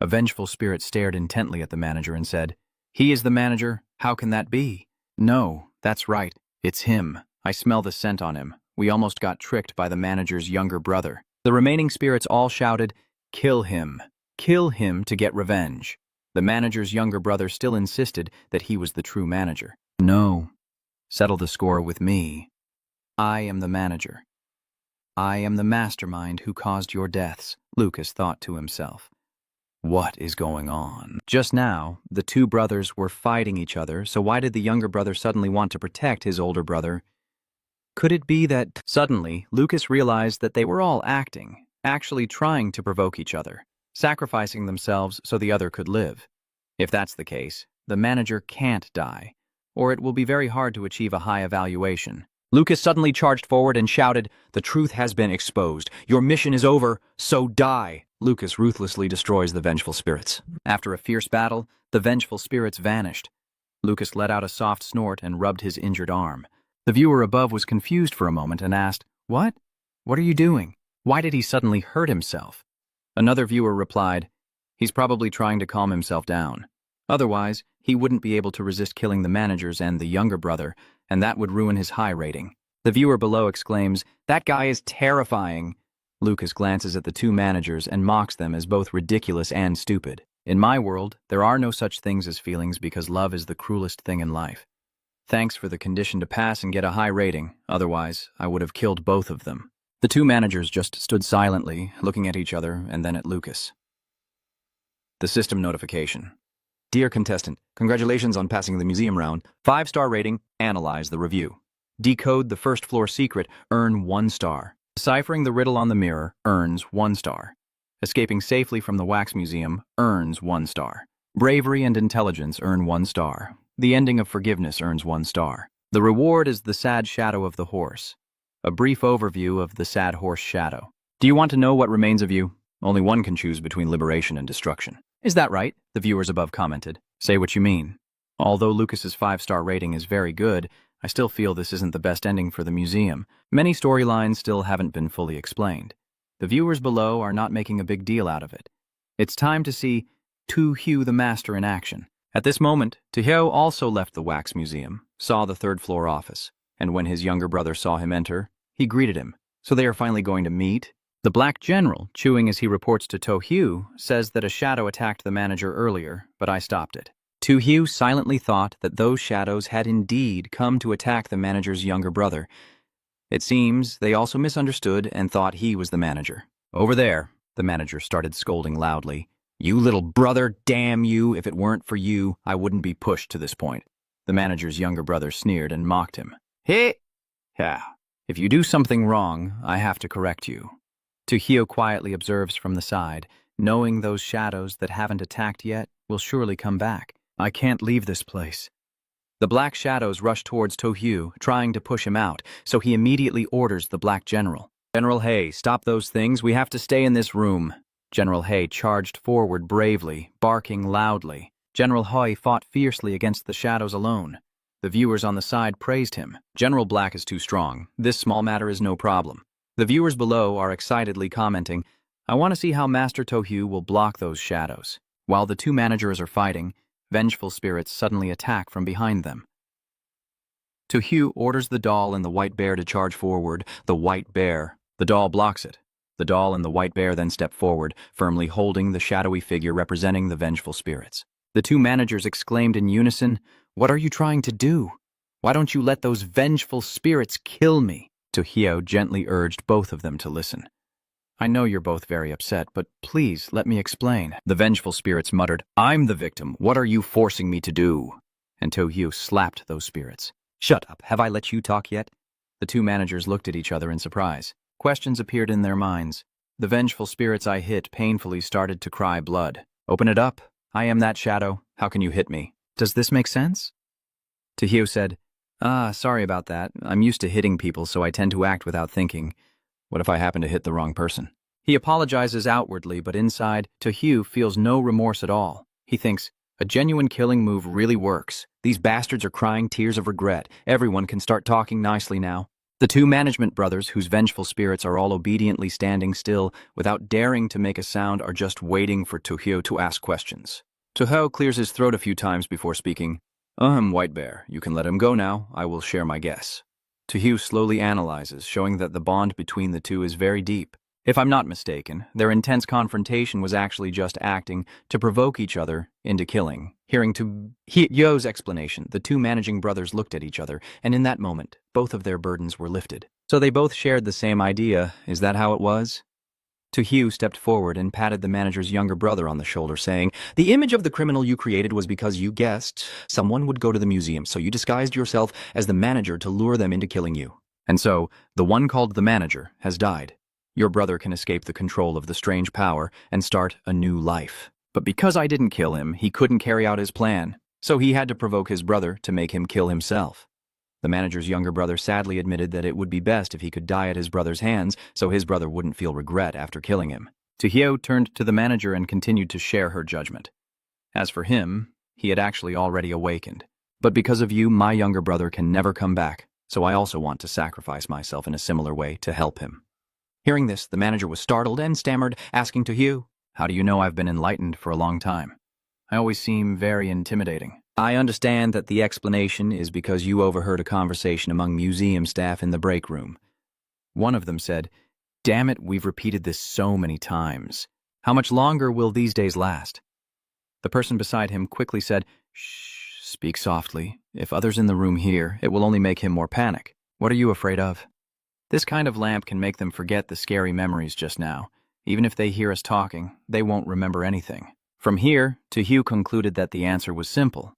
A vengeful spirit stared intently at the manager and said, "He is the manager? How can that be?" "No, that's right. It's him. I smell the scent on him. We almost got tricked by the manager's younger brother." The remaining spirits all shouted, "Kill him. Kill him to get revenge." The manager's younger brother still insisted that he was the true manager. "No. Settle the score with me. I am the manager. I am the mastermind who caused your deaths," Lucas thought to himself. What is going on? Just now, the 2 brothers were fighting each other, so why did the younger brother suddenly want to protect his older brother? Could it be that suddenly Lucas realized that they were all acting, actually trying to provoke each other, sacrificing themselves so the other could live? If that's the case, the manager can't die, or it will be very hard to achieve a high evaluation. Lucas suddenly charged forward and shouted, "The truth has been exposed. Your mission is over, so die!" Lucas ruthlessly destroys the vengeful spirits. After a fierce battle, the vengeful spirits vanished. Lucas let out a soft snort and rubbed his injured arm. The viewer above was confused for a moment and asked, "What? What are you doing? Why did he suddenly hurt himself?" Another viewer replied, "He's probably trying to calm himself down. Otherwise, he wouldn't be able to resist killing the managers and the younger brother, and that would ruin his high rating." The viewer below exclaims, "That guy is terrifying." Lucas glances at the 2 managers and mocks them as both ridiculous and stupid. "In my world, there are no such things as feelings because love is the cruelest thing in life. Thanks for the condition to pass and get a high rating, otherwise I would have killed both of them." The 2 managers just stood silently, looking at each other and then at Lucas. The system notification. "Dear contestant, congratulations on passing the museum round. 5-star rating, analyze the review." Decode the first floor secret, earn 1 star. Deciphering the riddle on the mirror earns 1 star. Escaping safely from the wax museum earns 1 star. Bravery and intelligence earn 1 star. The ending of forgiveness earns 1 star. The reward is the sad shadow of the horse. A brief overview of the sad horse shadow. Do you want to know what remains of you? Only one can choose between liberation and destruction. Is that right? The viewers above commented. Say what you mean. Although Lucas's 5-star rating is very good, I still feel this isn't the best ending for the museum. Many storylines still haven't been fully explained. The viewers below are not making a big deal out of it. It's time to see Tojo the Master in action. At this moment, Tojo also left the wax museum, saw the 3rd floor office, and when his younger brother saw him enter, he greeted him. So they are finally going to meet? The Black General, chewing as he reports to Tojo, says that a shadow attacked the manager earlier, but I stopped it. Tojo silently thought that those shadows had indeed come to attack the manager's younger brother. It seems they also misunderstood and thought he was the manager. Over there, the manager started scolding loudly. You little brother, damn you, if it weren't for you, I wouldn't be pushed to this point. The manager's younger brother sneered and mocked him. Hey! Yeah, if you do something wrong, I have to correct you. Tojo quietly observes from the side, knowing those shadows that haven't attacked yet will surely come back. I can't leave this place. The black shadows rush towards Tojo, trying to push him out, so he immediately orders the Black General. General Hay, stop those things. We have to stay in this room. General Hay charged forward bravely, barking loudly. General Hay fought fiercely against the shadows alone. The viewers on the side praised him. General Black is too strong. This small matter is no problem. The viewers below are excitedly commenting, I want to see how Master Tojo will block those shadows. While the 2 managers are fighting, vengeful spirits suddenly attack from behind them. Tojo orders the doll and the white bear to charge forward. The white bear. The doll blocks it. The doll and the white bear then step forward, firmly holding the shadowy figure representing the vengeful spirits. The 2 managers exclaimed in unison, What are you trying to do? Why don't you let those vengeful spirits kill me? Tojo gently urged both of them to listen. I know you're both very upset, but please let me explain. The vengeful spirits muttered, I'm the victim. What are you forcing me to do? And Tojo slapped those spirits. Shut up. Have I let you talk yet? The 2 managers looked at each other in surprise. Questions appeared in their minds. The vengeful spirits I hit painfully started to cry blood. Open it up. I am that shadow. How can you hit me? Does this make sense? Tojo said, sorry about that. I'm used to hitting people, so I tend to act without thinking. What if I happen to hit the wrong person? He apologizes outwardly, but inside, Tojo feels no remorse at all. He thinks, a genuine killing move really works. These bastards are crying tears of regret. Everyone can start talking nicely now. The 2 management brothers, whose vengeful spirits are all obediently standing still, without daring to make a sound, are just waiting for Tojo to ask questions. Tojo clears his throat a few times before speaking. White Bear, you can let him go now. I will share my guess. Tojo slowly analyzes, showing that the bond between the 2 is very deep. If I'm not mistaken, their intense confrontation was actually just acting to provoke each other into killing. Hearing Tojo's explanation, the 2 managing brothers looked at each other, and in that moment, both of their burdens were lifted. So they both shared the same idea. Is that how it was? Tojo stepped forward and patted the manager's younger brother on the shoulder, saying, The image of the criminal you created was because you guessed someone would go to the museum, so you disguised yourself as the manager to lure them into killing you. And so, the one called the manager has died. Your brother can escape the control of the strange power and start a new life. But because I didn't kill him, he couldn't carry out his plan, so he had to provoke his brother to make him kill himself. The manager's younger brother sadly admitted that it would be best if he could die at his brother's hands so his brother wouldn't feel regret after killing him. Tojo turned to the manager and continued to share her judgment. As for him, he had actually already awakened. But because of you, my younger brother can never come back, so I also want to sacrifice myself in a similar way to help him. Hearing this, the manager was startled and stammered, asking Tojo, How do you know I've been enlightened for a long time? I always seem very intimidating. I understand that the explanation is because you overheard a conversation among museum staff in the break room. One of them said, Damn it, we've repeated this so many times. How much longer will these days last? The person beside him quickly said, Shh, speak softly. If others in the room hear, it will only make him more panic. What are you afraid of? This kind of lamp can make them forget the scary memories just now. Even if they hear us talking, they won't remember anything. From here, Tojo concluded that the answer was simple.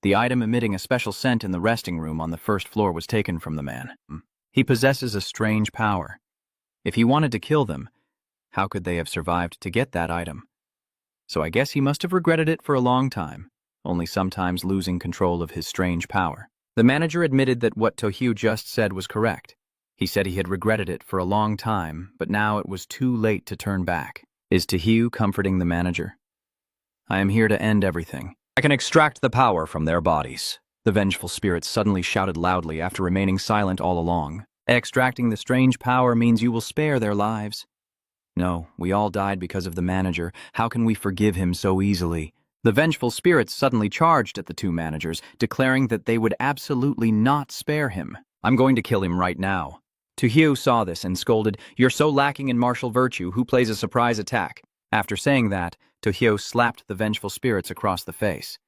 The item emitting a special scent in the resting room on the first floor was taken from the man. He possesses a strange power. If he wanted to kill them, how could they have survived to get that item? So I guess he must have regretted it for a long time, only sometimes losing control of his strange power. The manager admitted that what Tojo just said was correct. He said he had regretted it for a long time, but now it was too late to turn back. Is Tojo comforting the manager? I am here to end everything. I can extract the power from their bodies. The vengeful spirit suddenly shouted loudly after remaining silent all along. Extracting the strange power means you will spare their lives. No, we all died because of the manager. How can we forgive him so easily? The vengeful spirits suddenly charged at the two managers, declaring that they would absolutely not spare him. I'm going to kill him right now. Tojo saw this and scolded, "You're so lacking in martial virtue, who plays a surprise attack?" After saying that, Tojo slapped the vengeful spirits across the face.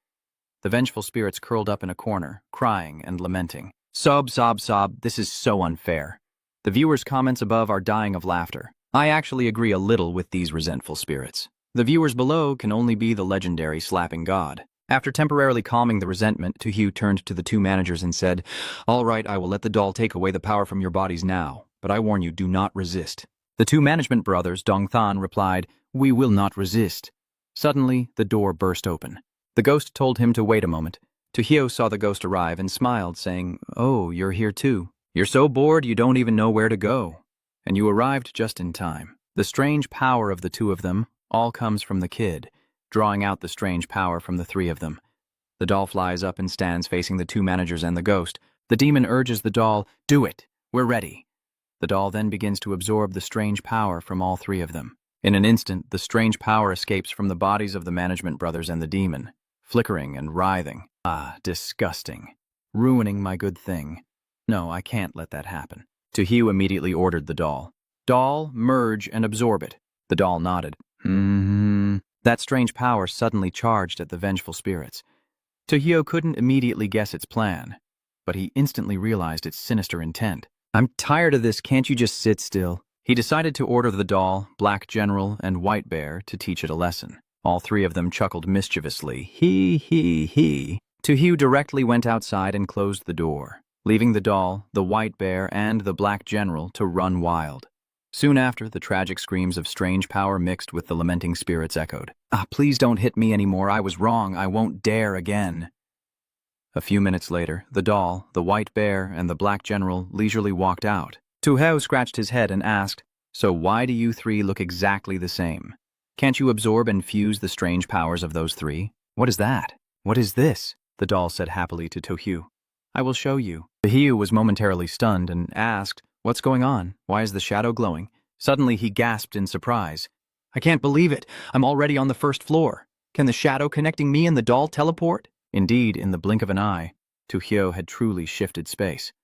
The vengeful spirits curled up in a corner, crying and lamenting. Sob, sob, sob, this is so unfair. The viewers' comments above are dying of laughter. I actually agree a little with these resentful spirits. The viewers below can only be the legendary slapping god. After temporarily calming the resentment, Tojo turned to the two managers and said, "All right, I will let the doll take away the power from your bodies now, but I warn you, do not resist." The two management brothers, Dongthan, replied, "We will not resist." Suddenly, the door burst open. The ghost told him to wait a moment. Tojo saw the ghost arrive and smiled, saying, "Oh, you're here too. You're so bored you don't even know where to go." And you arrived just in time. The strange power of the two of them all comes from the kid, drawing out the strange power from the three of them. The doll flies up and stands facing the two managers and the ghost. The demon urges the doll, "Do it, we're ready." The doll then begins to absorb the strange power from all three of them. In an instant, the strange power escapes from the bodies of the management brothers and the demon, flickering and writhing. Ah, disgusting. Ruining my good thing. No, I can't let that happen. Tojo immediately ordered the doll. "Doll, merge and absorb it." The doll nodded. That strange power suddenly charged at the vengeful spirits. Tojo couldn't immediately guess its plan, but he instantly realized its sinister intent. "I'm tired of this, can't you just sit still?" He decided to order the doll, Black General, and White Bear to teach it a lesson. All three of them chuckled mischievously. He. Tojo directly went outside and closed the door, leaving the doll, the White Bear, and the Black General to run wild. Soon after, the tragic screams of strange power mixed with the lamenting spirits echoed. "Ah, please don't hit me anymore. I was wrong. I won't dare again." A few minutes later, the doll, the White Bear, and the Black General leisurely walked out. Tojo scratched his head and asked, "So why do you three look exactly the same? Can't you absorb and fuse the strange powers of those three?" "What is that? "What is this?" the doll said happily to Tojo. "I will show you." Tojo was momentarily stunned and asked, "What's going on? Why is the shadow glowing?" Suddenly he gasped in surprise. "I can't believe it. I'm already on the first floor. Can the shadow connecting me and the doll teleport?" Indeed, in the blink of an eye, Tojo had truly shifted space.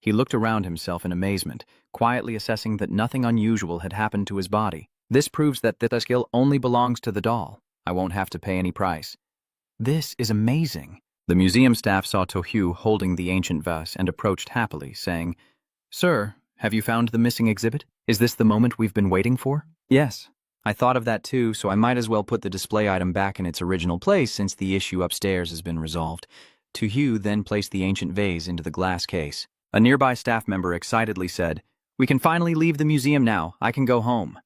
He looked around himself in amazement, quietly assessing that nothing unusual had happened to his body. This proves that the skill only belongs to the doll. I won't have to pay any price. This is amazing. The museum staff saw Tojo holding the ancient vase and approached happily, saying, "Sir, have you found the missing exhibit? Is this the moment we've been waiting for?" "Yes. I thought of that too, so I might as well put the display item back in its original place since the issue upstairs has been resolved." Tojo then placed the ancient vase into the glass case. A nearby staff member excitedly said, "We can finally leave the museum now. I can go home."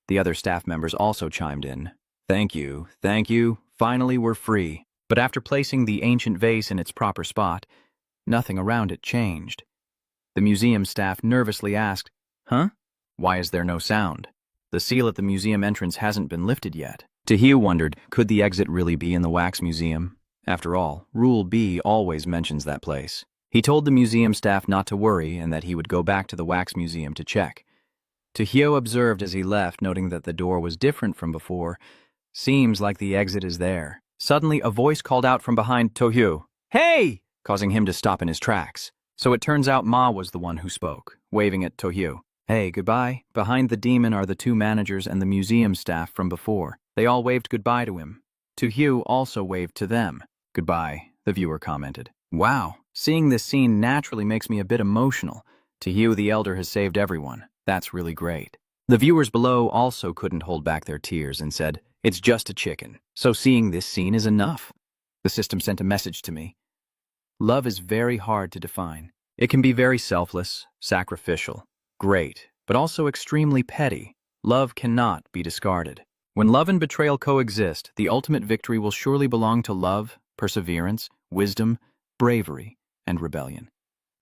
The other staff members also chimed in. Thank you. Finally, we're free." But after placing the ancient vase in its proper spot, nothing around it changed. The museum staff nervously asked, "Huh? Why is there no sound? The seal at the museum entrance hasn't been lifted yet." Tojo wondered, could the exit really be in the wax museum? After all, Rule B always mentions that place. He told the museum staff not to worry and that he would go back to the wax museum to check. Tojo observed as he left, noting that the door was different from before. Seems like the exit is there. Suddenly, a voice called out from behind Tojo, "Hey!" causing him to stop in his tracks. So it turns out Ma was the one who spoke, waving at Tojo. "Hey, goodbye." Behind the demon are the two managers and the museum staff from before. They all waved goodbye to him. Tojo also waved to them. "Goodbye," the viewer commented. "Wow, seeing this scene naturally makes me a bit emotional. Tojo the Elder has saved everyone. That's really great." The viewers below also couldn't hold back their tears and said, "It's just a chicken, so seeing this scene is enough." The system sent a message to me. Love is very hard to define. It can be very selfless, sacrificial, great, but also extremely petty. Love cannot be discarded. When love and betrayal coexist, the ultimate victory will surely belong to love, perseverance, wisdom, bravery, and rebellion.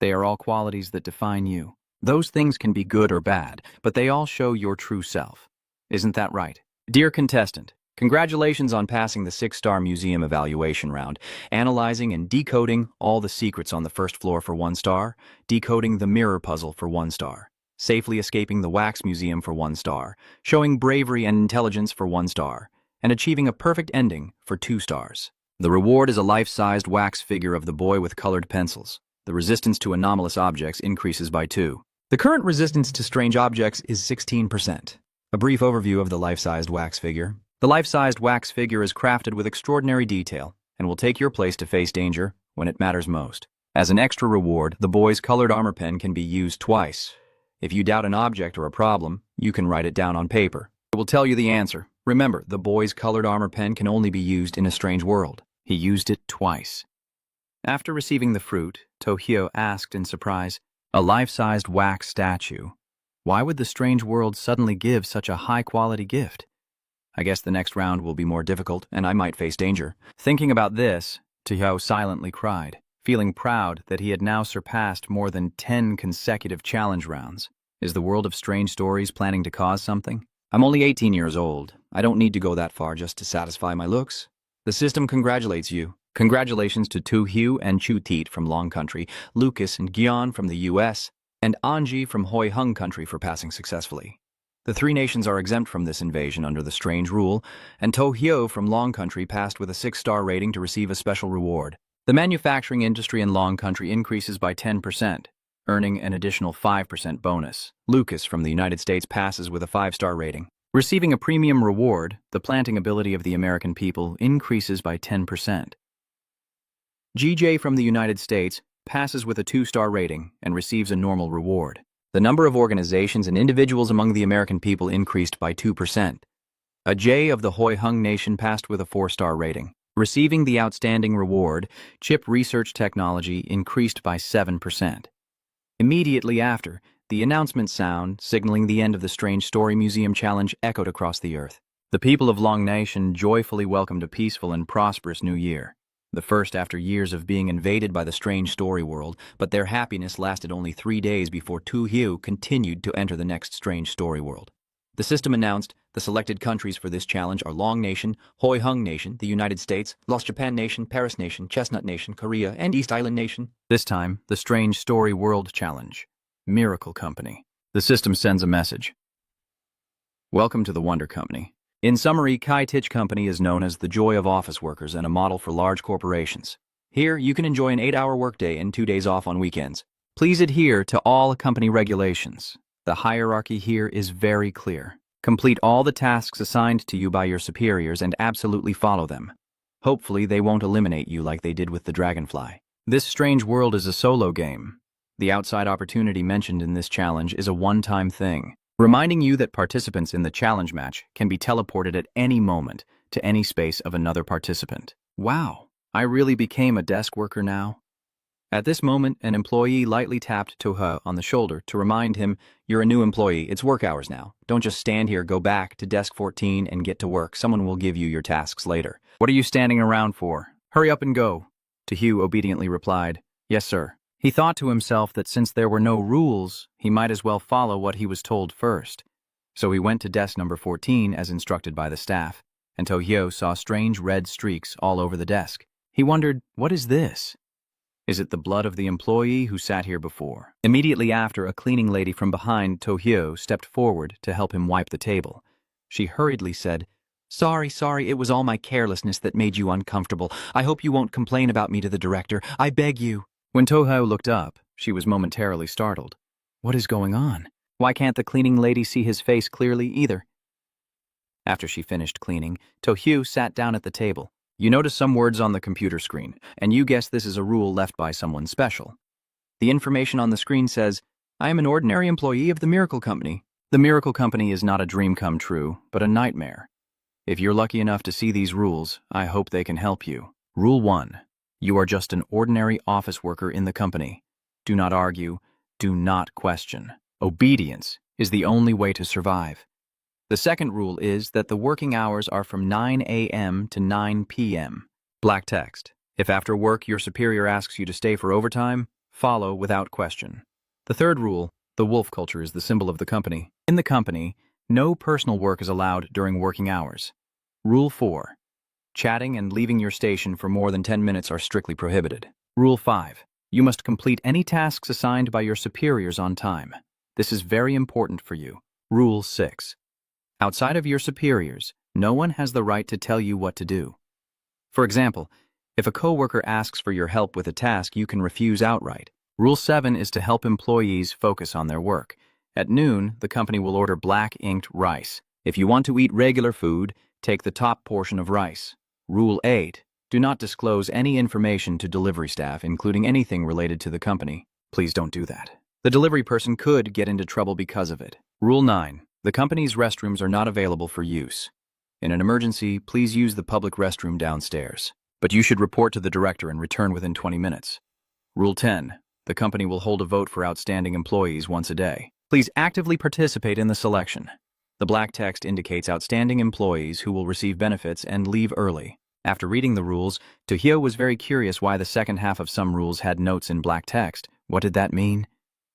They are all qualities that define you. Those things can be good or bad, but they all show your true self. Isn't that right? Dear contestant, congratulations on passing the 6-star museum evaluation round, analyzing and decoding all the secrets on the first floor for 1 star, decoding the mirror puzzle for 1 star, safely escaping the wax museum for 1 star, showing bravery and intelligence for 1 star, and achieving a perfect ending for 2 stars. The reward is a life-sized wax figure of the boy with colored pencils. The resistance to anomalous objects increases by 2. The current resistance to strange objects is 16%. A brief overview of the life-sized wax figure. The life-sized wax figure is crafted with extraordinary detail and will take your place to face danger when it matters most. As an extra reward, the boy's colored armor pen can be used twice. If you doubt an object or a problem, you can write it down on paper. It will tell you the answer. Remember, the boy's colored armor pen can only be used in a strange world. He used it twice. After receiving the fruit, Tojo asked in surprise, "A life-sized wax statue. Why would the strange world suddenly give such a high-quality gift? I guess the next round will be more difficult, and I might face danger." Thinking about this, Tojo silently cried, feeling proud that he had now surpassed more than 10 consecutive challenge rounds. Is the world of strange stories planning to cause something? I'm only 18 years old. I don't need to go that far just to satisfy my looks. The system congratulates you. Congratulations to Tojo and Chutit from Long Country, Lucas and Gyeon from the US, and Anji from Hoi Hung Country for passing successfully. The 3 nations are exempt from this invasion under the strange rule, and Tojo from Long Country passed with a 6-star rating to receive a special reward. The manufacturing industry in Long Country increases by 10%, earning an additional 5% bonus. Lucas from the United States passes with a 5-star rating. Receiving a premium reward, the planting ability of the American people increases by 10%. GJ from the United States passes with a 2-star rating and receives a normal reward. The number of organizations and individuals among the American people increased by 2%. A J of the Hoi Hung Nation passed with a 4-star rating. Receiving the outstanding reward, chip research technology increased by 7%. Immediately after, the announcement sound, signaling the end of the Strange Story Museum Challenge, echoed across the earth. The people of Long Nation joyfully welcomed a peaceful and prosperous new year. The first after years of being invaded by the strange story world, but their happiness lasted only 3 days before Tojo continued to enter the next strange story world. The system announced the selected countries for this challenge are Long Nation, Hoi Hung Nation, the United States, Lost Japan Nation, Paris Nation, Chestnut Nation, Korea, and East Island Nation. This time, the Strange Story World Challenge. Miracle Company. The system sends a message. Welcome to the Wonder Company. In summary, Kai Tich Company is known as the joy of office workers and a model for large corporations. Here, you can enjoy an 8-hour workday and 2 days off on weekends. Please adhere to all company regulations. The hierarchy here is very clear. Complete all the tasks assigned to you by your superiors and absolutely follow them. Hopefully, they won't eliminate you like they did with the Dragonfly. This strange world is a solo game. The outside opportunity mentioned in this challenge is a one-time thing, reminding you that participants in the challenge match can be teleported at any moment to any space of another participant. Wow, I really became a desk worker now? At this moment, an employee lightly tapped Tojo on the shoulder to remind him, "You're a new employee, it's work hours now. Don't just stand here, go back to desk 14 and get to work. Someone will give you your tasks later." "What are you standing around for? Hurry up and go." Tojo obediently replied, "Yes, sir." He thought to himself that since there were no rules, he might as well follow what he was told first. So he went to desk number 14 as instructed by the staff, and Tojo saw strange red streaks all over the desk. He wondered, what is this? Is it the blood of the employee who sat here before? Immediately after, a cleaning lady from behind Tojo stepped forward to help him wipe the table. She hurriedly said, Sorry, it was all my carelessness that made you uncomfortable. I hope you won't complain about me to the director. I beg you." When Tojo looked up, she was momentarily startled. What is going on? Why can't the cleaning lady see his face clearly either? After she finished cleaning, Tojo sat down at the table. You notice some words on the computer screen, and you guess this is a rule left by someone special. The information on the screen says, I am an ordinary employee of the Miracle Company. The Miracle Company is not a dream come true, but a nightmare. If you're lucky enough to see these rules, I hope they can help you. Rule 1. You are just an ordinary office worker in the company. Do not argue. Do not question. Obedience is the only way to survive. The second rule is that the working hours are from 9 a.m. to 9 p.m. Black text. If after work your superior asks you to stay for overtime, follow without question. The third rule, the wolf culture is the symbol of the company. In the company, no personal work is allowed during working hours. Rule 4. Chatting and leaving your station for more than 10 minutes are strictly prohibited. Rule 5. You must complete any tasks assigned by your superiors on time. This is very important for you. Rule 6. Outside of your superiors, no one has the right to tell you what to do. For example, if a coworker asks for your help with a task, you can refuse outright. Rule 7 is to help employees focus on their work. At noon, the company will order black inked rice. If you want to eat regular food, take the top portion of rice. Rule 8. Do not disclose any information to delivery staff, including anything related to the company. Please don't do that. The delivery person could get into trouble because of it. Rule 9. The company's restrooms are not available for use. In an emergency, please use the public restroom downstairs. But you should report to the director and return within 20 minutes. Rule 10. The company will hold a vote for outstanding employees once a day. Please actively participate in the selection. The black text indicates outstanding employees who will receive benefits and leave early. After reading the rules, Tojo was very curious why the second half of some rules had notes in black text. What did that mean?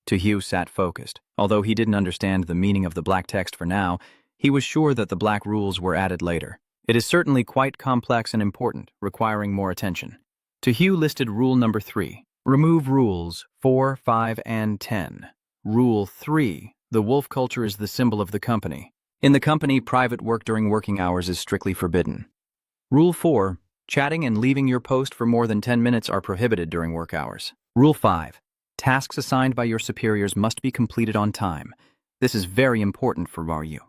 Tojo sat focused. Although he didn't understand the meaning of the black text for now, he was sure that the black rules were added later. It is certainly quite complex and important, requiring more attention. Tojo listed rule number 3. Remove rules 4, 5, and 10. Rule 3. The wolf culture is the symbol of the company. In the company, private work during working hours is strictly forbidden. Rule 4. Chatting and leaving your post for more than 10 minutes are prohibited during work hours. Rule 5. Tasks assigned by your superiors must be completed on time. This is very important for you.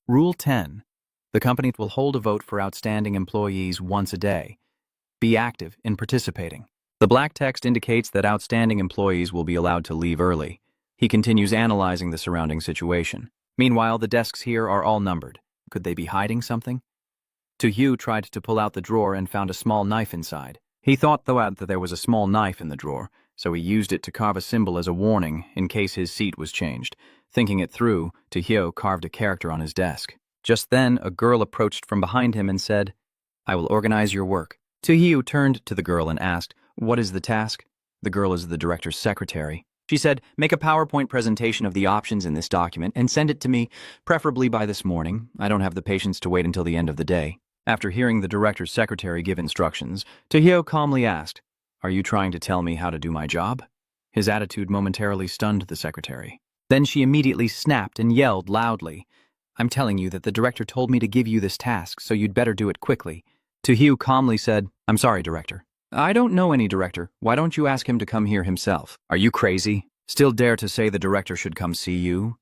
Rule 10. The company will hold a vote for outstanding employees once a day. Be active in participating. The black text indicates that outstanding employees will be allowed to leave early. He continues analyzing the surrounding situation. Meanwhile, the desks here are all numbered. Could they be hiding something? Tojo tried to pull out the drawer and found a small knife inside. He thought, though, that there was a small knife in the drawer, so he used it to carve a symbol as a warning in case his seat was changed. Thinking it through, Tojo carved a character on his desk. Just then, a girl approached from behind him and said, "I will organize your work." Tojo turned to the girl and asked, "What is the task?" The girl is the director's secretary. She said, "Make a PowerPoint presentation of the options in this document and send it to me, preferably by this morning. I don't have the patience to wait until the end of the day." After hearing the director's secretary give instructions, Tojo calmly asked, "Are you trying to tell me how to do my job?" His attitude momentarily stunned the secretary. Then she immediately snapped and yelled loudly, "I'm telling you that the director told me to give you this task, so you'd better do it quickly." Tojo calmly said, "I'm sorry, director. I don't know any director. Why don't you ask him to come here himself?" "Are you crazy? Still dare to say the director should come see you?"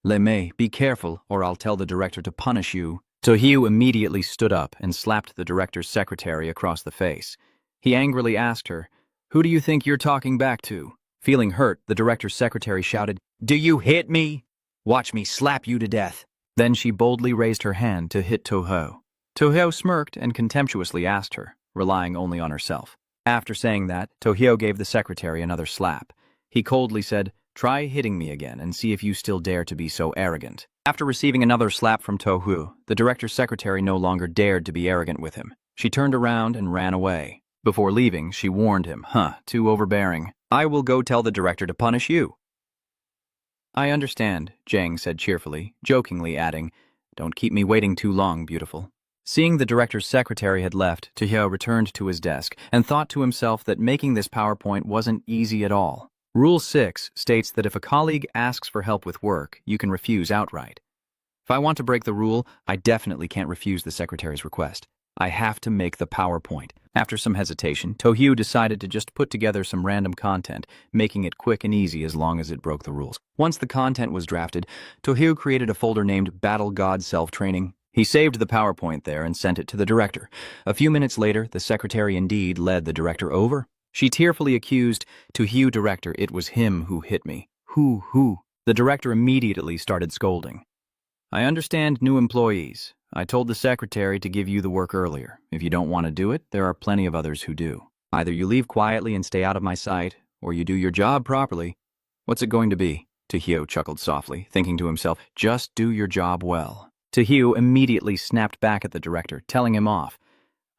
"Lemay, be careful, or I'll tell the director to punish you." Tojo immediately stood up and slapped the director's secretary across the face. He angrily asked her, "Who do you think you're talking back to?" Feeling hurt, the director's secretary shouted, "Do you hit me? Watch me slap you to death." Then she boldly raised her hand to hit Tojo. Tojo smirked and contemptuously asked her, relying only on herself. After saying that, Tojo gave the secretary another slap. He coldly said, "Try hitting me again and see if you still dare to be so arrogant." After receiving another slap from Tojo, the director's secretary no longer dared to be arrogant with him. She turned around and ran away. Before leaving, she warned him, too overbearing. "I will go tell the director to punish you." "I understand," Jang said cheerfully, jokingly adding, "Don't keep me waiting too long, beautiful." Seeing the director's secretary had left, Tojo returned to his desk and thought to himself that making this PowerPoint wasn't easy at all. Rule 6 states that if a colleague asks for help with work, you can refuse outright. If I want to break the rule, I definitely can't refuse the secretary's request. I have to make the PowerPoint. After some hesitation, Tojo decided to just put together some random content, making it quick and easy as long as it broke the rules. Once the content was drafted, Tojo created a folder named Battle God Self-Training. He saved the PowerPoint there and sent it to the director. A few minutes later, the secretary indeed led the director over. She tearfully accused, "Tojo, director, it was him who hit me." Who? The director immediately started scolding. "I understand new employees. I told the secretary to give you the work earlier. If you don't want to do it, there are plenty of others who do. Either you leave quietly and stay out of my sight, or you do your job properly. What's it going to be? Tojo chuckled softly, thinking to himself, just do your job well. Tojo immediately snapped back at the director, telling him off.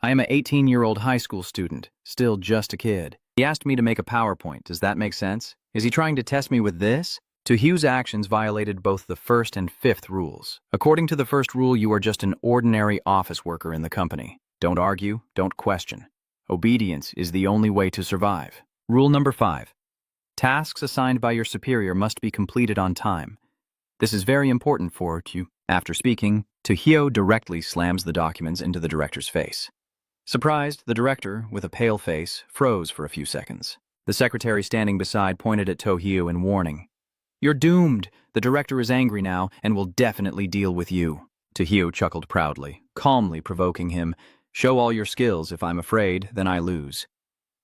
I am an 18-year-old high school student, still just a kid. He asked me to make a PowerPoint. Does that make sense? Is he trying to test me with this? Tojo's actions violated both the first and fifth rules. According to the first rule, you are just an ordinary office worker in the company. Don't argue, don't question. Obedience is the only way to survive. Rule number 5. Tasks assigned by your superior must be completed on time. This is very important for you. After speaking, Tojo directly slams the documents into the director's face. Surprised, the director, with a pale face, froze for a few seconds. The secretary standing beside pointed at Tojo in warning. You're doomed. The director is angry now and will definitely deal with you. Tojo chuckled proudly, calmly provoking him. Show all your skills. If I'm afraid, then I lose.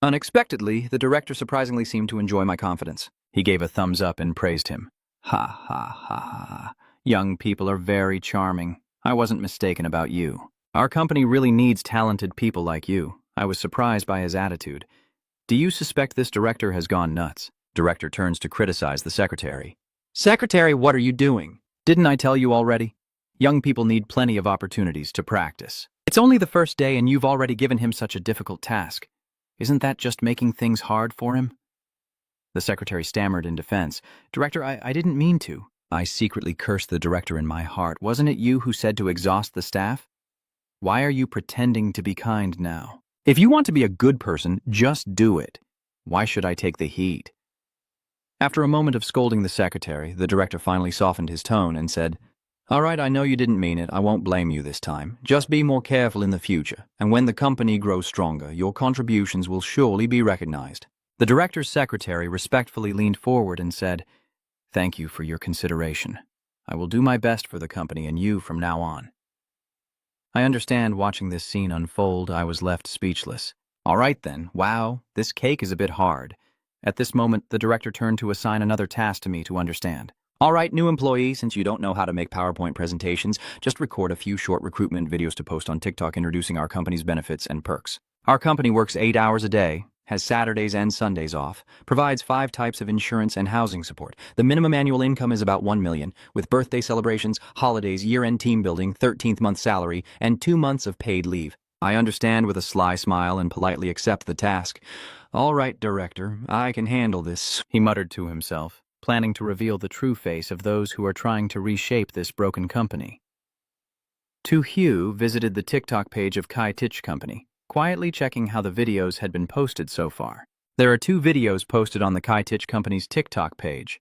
Unexpectedly, the director surprisingly seemed to enjoy my confidence. He gave a thumbs up and praised him. Ha ha ha ha. Young people are very charming. I wasn't mistaken about you. Our company really needs talented people like you. I was surprised by his attitude. Do you suspect this director has gone nuts? Director turns to criticize the secretary. Secretary, what are you doing? Didn't I tell you already? Young people need plenty of opportunities to practice. It's only the first day and you've already given him such a difficult task. Isn't that just making things hard for him? The secretary stammered in defense. Director, I didn't mean to. I secretly cursed the director in my heart. Wasn't it you who said to exhaust the staff? Why are you pretending to be kind now? If you want to be a good person, just do it. Why should I take the heat? After a moment of scolding the secretary, the director finally softened his tone and said, All right, I know you didn't mean it. I won't blame you this time. Just be more careful in the future, and when the company grows stronger, your contributions will surely be recognized. The director's secretary respectfully leaned forward and said, Thank you for your consideration. I will do my best for the company and you from now on. I understand watching this scene unfold, I was left speechless. All right then, wow, this cake is a bit hard. At this moment, the director turned to assign another task to me to understand. All right, new employee, since you don't know how to make PowerPoint presentations, just record a few short recruitment videos to post on TikTok introducing our company's benefits and perks. Our company works 8 hours a day, has Saturdays and Sundays off, provides 5 types of insurance and housing support. The minimum annual income is about $1 million, with birthday celebrations, holidays, year-end team building, 13th month salary, and 2 months of paid leave. I understand with a sly smile and politely accept the task. All right, director, I can handle this, he muttered to himself, planning to reveal the true face of those who are trying to reshape this broken company. Tojo visited the TikTok page of Kai Tich Company, quietly checking how the videos had been posted so far. There are 2 videos posted on the Kai Tich Company's TikTok page.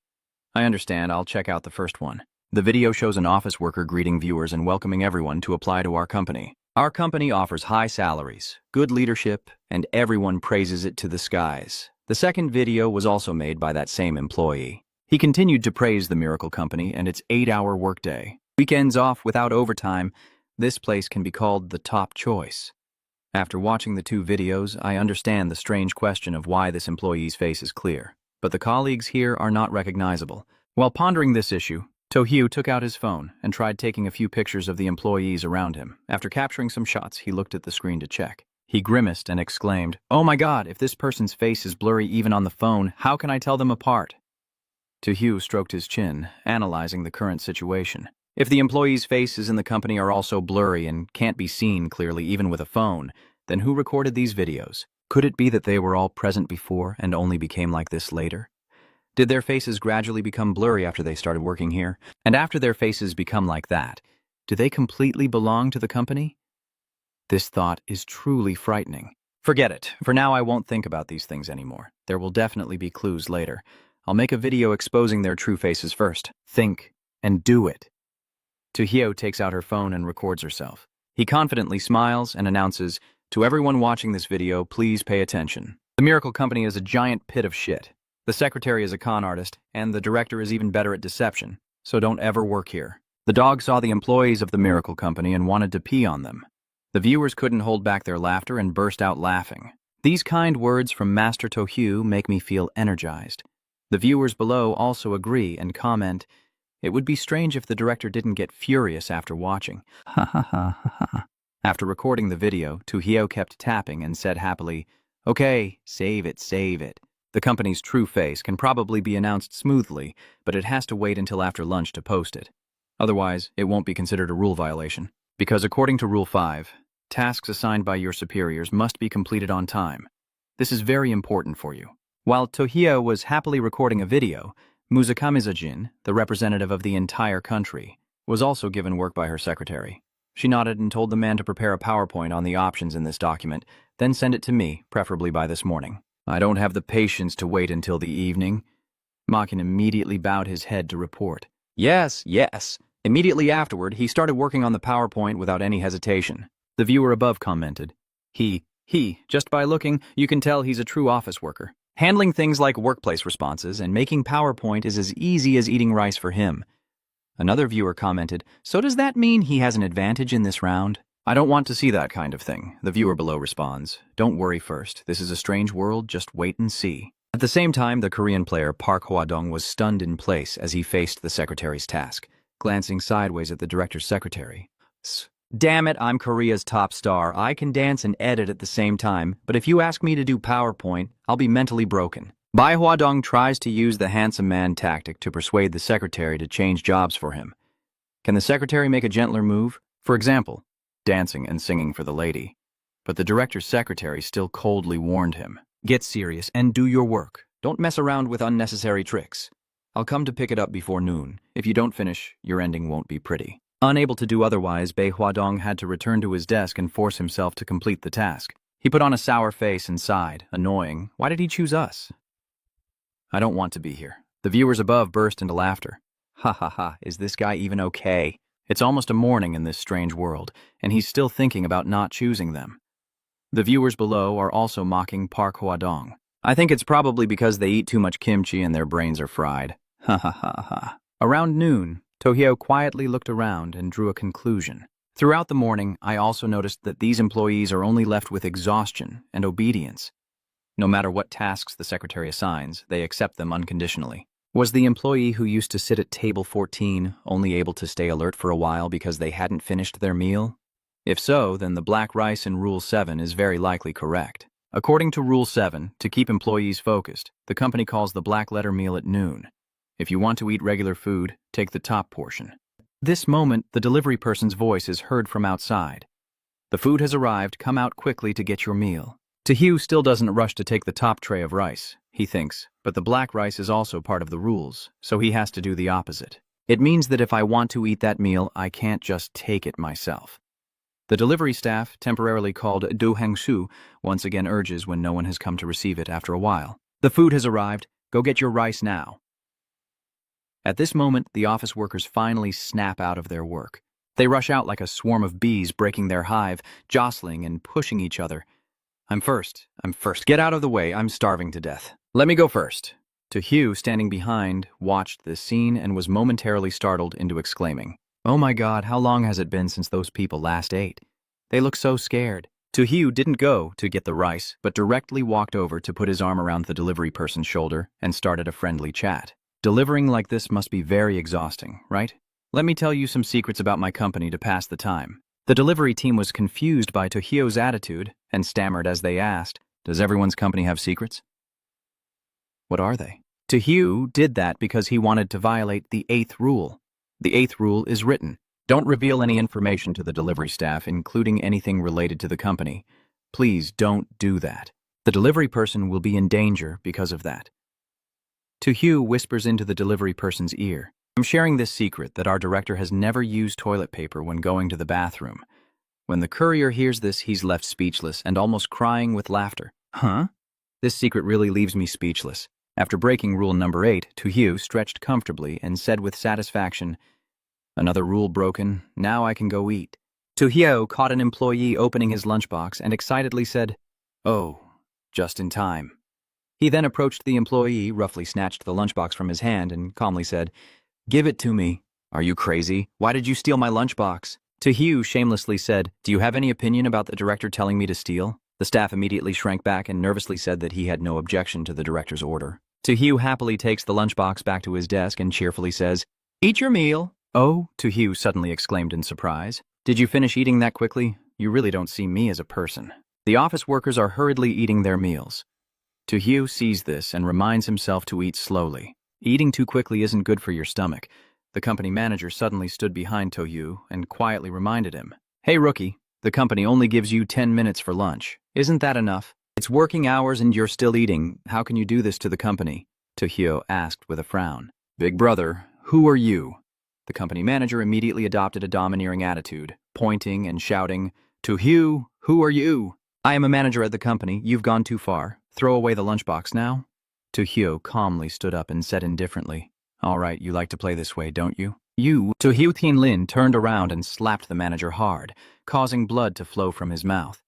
I understand, I'll check out the first one. The video shows an office worker greeting viewers and welcoming everyone to apply to our company. Our company offers high salaries, good leadership, and everyone praises it to the skies. The second video was also made by that same employee. He continued to praise the Miracle Company and its 8-hour workday. Weekends off without overtime, this place can be called the top choice. After watching the 2 videos, I understand the strange question of why this employee's face is clear, but the colleagues here are not recognizable. While pondering this issue, Tojo took out his phone and tried taking a few pictures of the employees around him. After capturing some shots, he looked at the screen to check. He grimaced and exclaimed, "Oh my God, if this person's face is blurry even on the phone, how can I tell them apart?" Tojo stroked his chin, analyzing the current situation. If the employees' faces in the company are also blurry and can't be seen clearly even with a phone, then who recorded these videos? Could it be that they were all present before and only became like this later? Did their faces gradually become blurry after they started working here? And after their faces become like that, do they completely belong to the company? This thought is truly frightening. Forget it. For now, I won't think about these things anymore. There will definitely be clues later. I'll make a video exposing their true faces first. Think and do it. Tojo takes out her phone and records herself. He confidently smiles and announces, "To everyone watching this video, please pay attention. The Miracle Company is a giant pit of shit. The secretary is a con artist, and the director is even better at deception, so don't ever work here." The dog saw the employees of the Miracle Company and wanted to pee on them. The viewers couldn't hold back their laughter and burst out laughing. These kind words from Master Tojo make me feel energized. The viewers below also agree and comment, It would be strange if the director didn't get furious after watching. Ha ha ha ha ha. After recording the video, Tojo kept tapping and said happily, "Okay, save it, save it." The company's true face can probably be announced smoothly, but it has to wait until after lunch to post it. Otherwise, it won't be considered a rule violation. Because according to Rule 5, tasks assigned by your superiors must be completed on time. This is very important for you. While Tojo was happily recording a video, Musakamizajin, the representative of the entire country, was also given work by her secretary. She nodded and told the man to prepare a PowerPoint on the options in this document, then send it to me, preferably by this morning. I don't have the patience to wait until the evening. Makin immediately bowed his head to report. Yes, yes. Immediately afterward, he started working on the PowerPoint without any hesitation. The viewer above commented, just by looking, you can tell he's a true office worker. Handling things like workplace responses and making PowerPoint is as easy as eating rice for him. Another viewer commented, so does that mean he has an advantage in this round? I don't want to see that kind of thing. The viewer below responds, don't worry first. This is a strange world, just wait and see. At the same time, the Korean player Park Hwa-dong was stunned in place as he faced the secretary's task, glancing sideways at the director's secretary. Damn it, I'm Korea's top star. I can dance and edit at the same time, but if you ask me to do PowerPoint, I'll be mentally broken. Bai Hwa-dong tries to use the handsome man tactic to persuade the secretary to change jobs for him. Can the secretary make a gentler move? For example, dancing and singing for the lady. But the director's secretary still coldly warned him. Get serious and do your work. Don't mess around with unnecessary tricks. I'll come to pick it up before noon. If you don't finish, your ending won't be pretty. Unable to do otherwise, Bai Hwa-dong had to return to his desk and force himself to complete the task. He put on a sour face and sighed, annoying. Why did he choose us? I don't want to be here. The viewers above burst into laughter. Ha ha ha, is this guy even okay? It's almost a morning in this strange world, and he's still thinking about not choosing them. The viewers below are also mocking Park Hwa-dong. I think it's probably because they eat too much kimchi and their brains are fried. Ha ha ha ha. Around noon, Tojo quietly looked around and drew a conclusion. Throughout the morning, I also noticed that these employees are only left with exhaustion and obedience. No matter what tasks the secretary assigns, they accept them unconditionally. Was the employee who used to sit at table 14 only able to stay alert for a while because they hadn't finished their meal? If so, then the black rice in Rule 7 is very likely correct. According to Rule 7, to keep employees focused, the company calls the black letter meal at noon. If you want to eat regular food, take the top portion. This moment, the delivery person's voice is heard from outside. The food has arrived, come out quickly to get your meal. Tojo still doesn't rush to take the top tray of rice, he thinks, but the black rice is also part of the rules, so he has to do the opposite. It means that if I want to eat that meal, I can't just take it myself. The delivery staff, temporarily called Do Hangshu, once again urges when no one has come to receive it after a while. The food has arrived, go get your rice now. At this moment, the office workers finally snap out of their work. They rush out like a swarm of bees breaking their hive, jostling and pushing each other. I'm first. Get out of the way, I'm starving to death. Let me go first. Tojo, standing behind, watched this scene and was momentarily startled into exclaiming, oh my God, how long has it been since those people last ate? They look so scared. Tojo didn't go to get the rice, but directly walked over to put his arm around the delivery person's shoulder and started a friendly chat. Delivering like this must be very exhausting, right? Let me tell you some secrets about my company to pass the time. The delivery team was confused by Tohyo's attitude and stammered as they asked, does everyone's company have secrets? What are they? Tojo did that because he wanted to violate the 8th rule. The 8th rule is written. Don't reveal any information to the delivery staff, including anything related to the company. Please don't do that. The delivery person will be in danger because of that. Tojo whispers into the delivery person's ear. I'm sharing this secret that our director has never used toilet paper when going to the bathroom. When the courier hears this, he's left speechless and almost crying with laughter. Huh? This secret really leaves me speechless. After breaking rule number 8, Tojo stretched comfortably and said with satisfaction, another rule broken, now I can go eat. Tojo caught an employee opening his lunchbox and excitedly said, oh, just in time. He then approached the employee, roughly snatched the lunchbox from his hand and calmly said, give it to me. Are you crazy? Why did you steal my lunchbox? Tojo shamelessly said, do you have any opinion about the director telling me to steal? The staff immediately shrank back and nervously said that he had no objection to the director's order. Tojo happily takes the lunchbox back to his desk and cheerfully says, Eat your meal. Oh, Tojo suddenly exclaimed in surprise. Did you finish eating that quickly? You really don't see me as a person. The office workers are hurriedly eating their meals. Tojo sees this and reminds himself to eat slowly. Eating too quickly isn't good for your stomach. The company manager suddenly stood behind Tojo and quietly reminded him, "Hey, rookie, the company only gives you 10 minutes for lunch. Isn't that enough? It's working hours and you're still eating. How can you do this to the company?" Tojo asked with a frown. "Big brother, who are you?" The company manager immediately adopted a domineering attitude, pointing and shouting, "Tojo, who are you?" "I am a manager at the company. You've gone too far. Throw away the lunchbox now." Tojo calmly stood up and said indifferently, "All right, you like to play this way, don't you?" Tojo Tianlin turned around and slapped the manager hard, causing blood to flow from his mouth.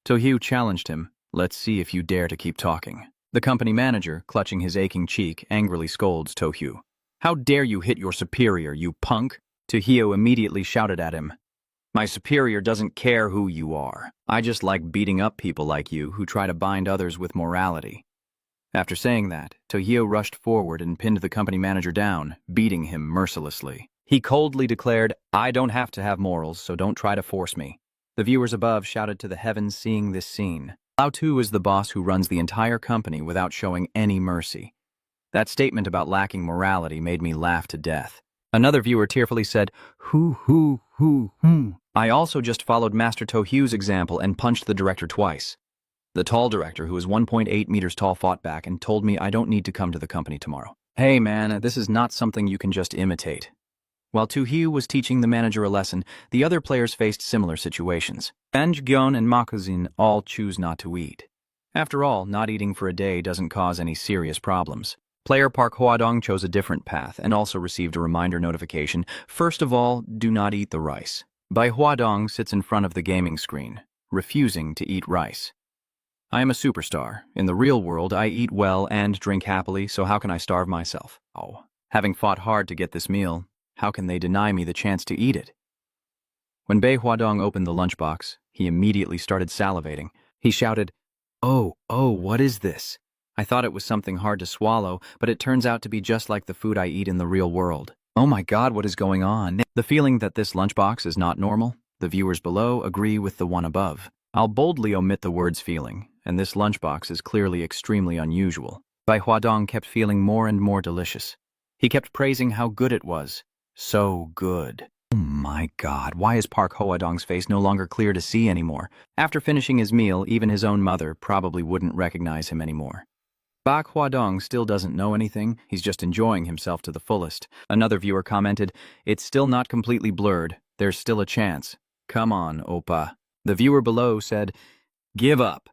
Tojo challenged him, "Let's see if you dare to keep talking." The company manager, clutching his aching cheek, angrily scolds Tojo. "How dare you hit your superior, you punk?" Tojo immediately shouted at him, "My superior doesn't care who you are. I just like beating up people like you who try to bind others with morality." After saying that, Tojo rushed forward and pinned the company manager down, beating him mercilessly. He coldly declared, "I don't have to have morals, so don't try to force me." The viewers above shouted to the heavens seeing this scene. Lao Tu is the boss who runs the entire company without showing any mercy. That statement about lacking morality made me laugh to death. Another viewer tearfully said, "Hoo. I also just followed Master Tohu's example and punched the director twice. The tall director, who is 1.8 meters tall, fought back and told me I don't need to come to the company tomorrow. Hey man, this is not something you can just imitate." While Tohu was teaching the manager a lesson, the other players faced similar situations. Banjgyeon and Makuzin all choose not to eat. After all, not eating for a day doesn't cause any serious problems. Player Park Hwadong chose a different path and also received a reminder notification. First of all, do not eat the rice. Bai Hwadong sits in front of the gaming screen, refusing to eat rice. "I am a superstar. In the real world, I eat well and drink happily, so how can I starve myself? Oh, having fought hard to get this meal, how can they deny me the chance to eat it?" When Bai Hwadong opened the lunchbox, he immediately started salivating. He shouted, Oh, what is this? I thought it was something hard to swallow, but it turns out to be just like the food I eat in the real world. Oh my God, what is going on? The feeling that this lunchbox is not normal, the viewers below agree with the one above. I'll boldly omit the words feeling, and this lunchbox is clearly extremely unusual. Bai Hwadong kept feeling more and more delicious. He kept praising how good it was. So good. Oh my God, why is Park Hwadong's face no longer clear to see anymore? After finishing his meal, even his own mother probably wouldn't recognize him anymore. Park Hwadong still doesn't know anything, he's just enjoying himself to the fullest. Another viewer commented, "It's still not completely blurred, there's still a chance. Come on, Oppa." The viewer below said, "Give up."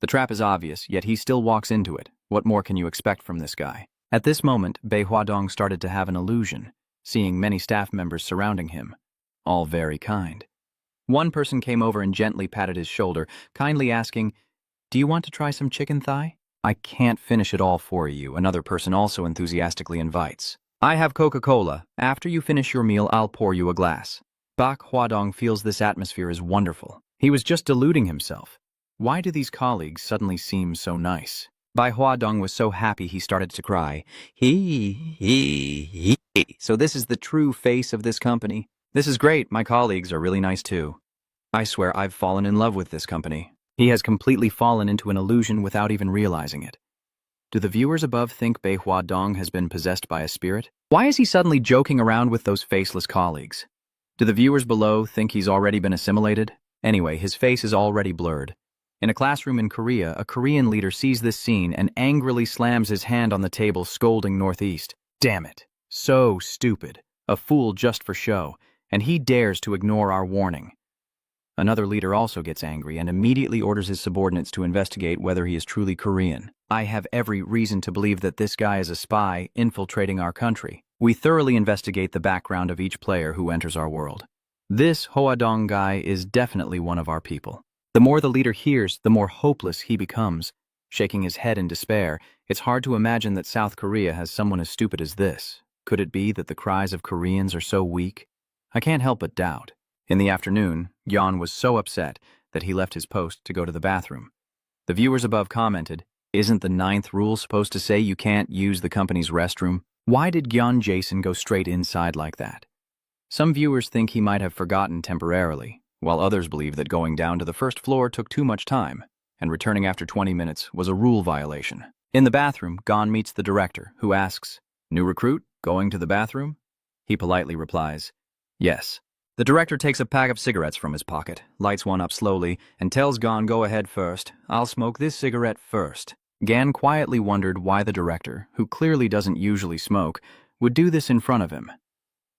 The trap is obvious, yet he still walks into it. What more can you expect from this guy? At this moment, Bai Hwadong started to have an illusion, seeing many staff members surrounding him, all very kind. One person came over and gently patted his shoulder, kindly asking, "Do you want to try some chicken thigh?" "I can't finish it all for you," another person also enthusiastically invites. "I have Coca-Cola. After you finish your meal, I'll pour you a glass." Park Hwadong feels this atmosphere is wonderful. He was just deluding himself. Why do these colleagues suddenly seem so nice? Bai Hwadong was so happy he started to cry. So this is the true face of this company. This is great, my colleagues are really nice too. I swear I've fallen in love with this company. He has completely fallen into an illusion without even realizing it. Do the viewers above think Bai Hwadong has been possessed by a spirit? Why is he suddenly joking around with those faceless colleagues? Do the viewers below think he's already been assimilated? Anyway, his face is already blurred. In a classroom in Korea, a Korean leader sees this scene and angrily slams his hand on the table, scolding Northeast. Damn it. So stupid. A fool just for show. And he dares to ignore our warning. Another leader also gets angry and immediately orders his subordinates to investigate whether he is truly Korean. I have every reason to believe that this guy is a spy infiltrating our country. We thoroughly investigate the background of each player who enters our world. This Hwadong guy is definitely one of our people. The more the leader hears, the more hopeless he becomes. Shaking his head in despair, it's hard to imagine that South Korea has someone as stupid as this. Could it be that the cries of Koreans are so weak? I can't help but doubt. In the afternoon, Yon was so upset that he left his post to go to the bathroom. The viewers above commented, "Isn't the 9th rule supposed to say you can't use the company's restroom?" Why did Gyeon Jason go straight inside like that? Some viewers think he might have forgotten temporarily, while others believe that going down to the first floor took too much time, and returning after 20 minutes was a rule violation. In the bathroom, Gon meets the director, who asks, "New recruit, going to the bathroom?" He politely replies, "Yes." The director takes a pack of cigarettes from his pocket, lights one up slowly, and tells Gon, "Go ahead first. I'll smoke this cigarette first." Gan quietly wondered why the director, who clearly doesn't usually smoke, would do this in front of him.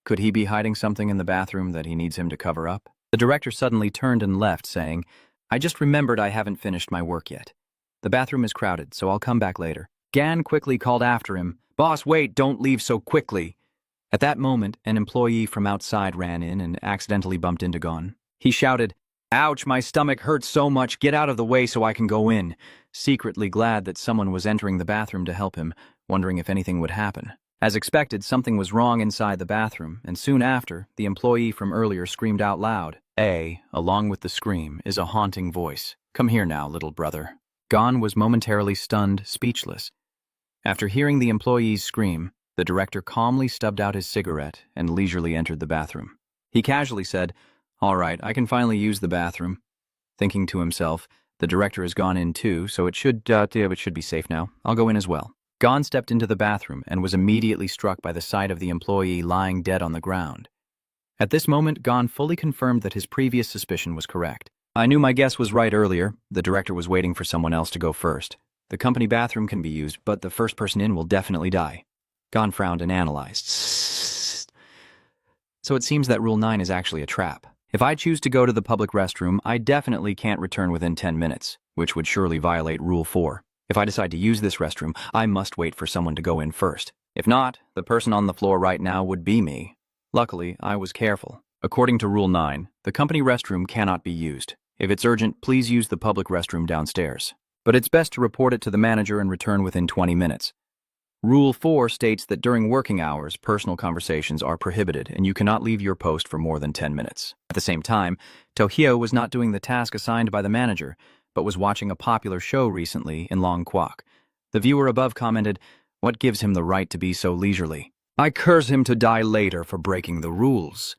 Could he be hiding something in the bathroom that he needs him to cover up? The director suddenly turned and left, saying, "I just remembered I haven't finished my work yet. The bathroom is crowded, so I'll come back later." Gan quickly called after him, "Boss, wait, don't leave so quickly." At that moment, an employee from outside ran in and accidentally bumped into Gon. He shouted, "Ouch, my stomach hurts so much, get out of the way so I can go in," secretly glad that someone was entering the bathroom to help him, wondering if anything would happen. As expected, something was wrong inside the bathroom, and soon after, the employee from earlier screamed out loud. Along with the scream, is a haunting voice. "Come here now, little brother." Gon was momentarily stunned, speechless. After hearing the employee's scream, the director calmly stubbed out his cigarette and leisurely entered the bathroom. He casually said, "All right, I can finally use the bathroom." Thinking to himself, the director has gone in too, so it should be safe now. I'll go in as well. Gon stepped into the bathroom and was immediately struck by the sight of the employee lying dead on the ground. At this moment, Gon fully confirmed that his previous suspicion was correct. "I knew my guess was right earlier. The director was waiting for someone else to go first. The company bathroom can be used, but the first person in will definitely die." Gon frowned and analyzed. So it seems that Rule 9 is actually a trap. If I choose to go to the public restroom, I definitely can't return within 10 minutes, which would surely violate Rule 4. If I decide to use this restroom, I must wait for someone to go in first. If not, the person on the floor right now would be me. Luckily, I was careful. According to Rule 9, the company restroom cannot be used. If it's urgent, please use the public restroom downstairs. But it's best to report it to the manager and return within 20 minutes. Rule 4 states that during working hours, personal conversations are prohibited and you cannot leave your post for more than 10 minutes. At the same time, Tojo was not doing the task assigned by the manager, but was watching a popular show recently in Longquok. The viewer above commented, "What gives him the right to be so leisurely? I curse him to die later for breaking the rules."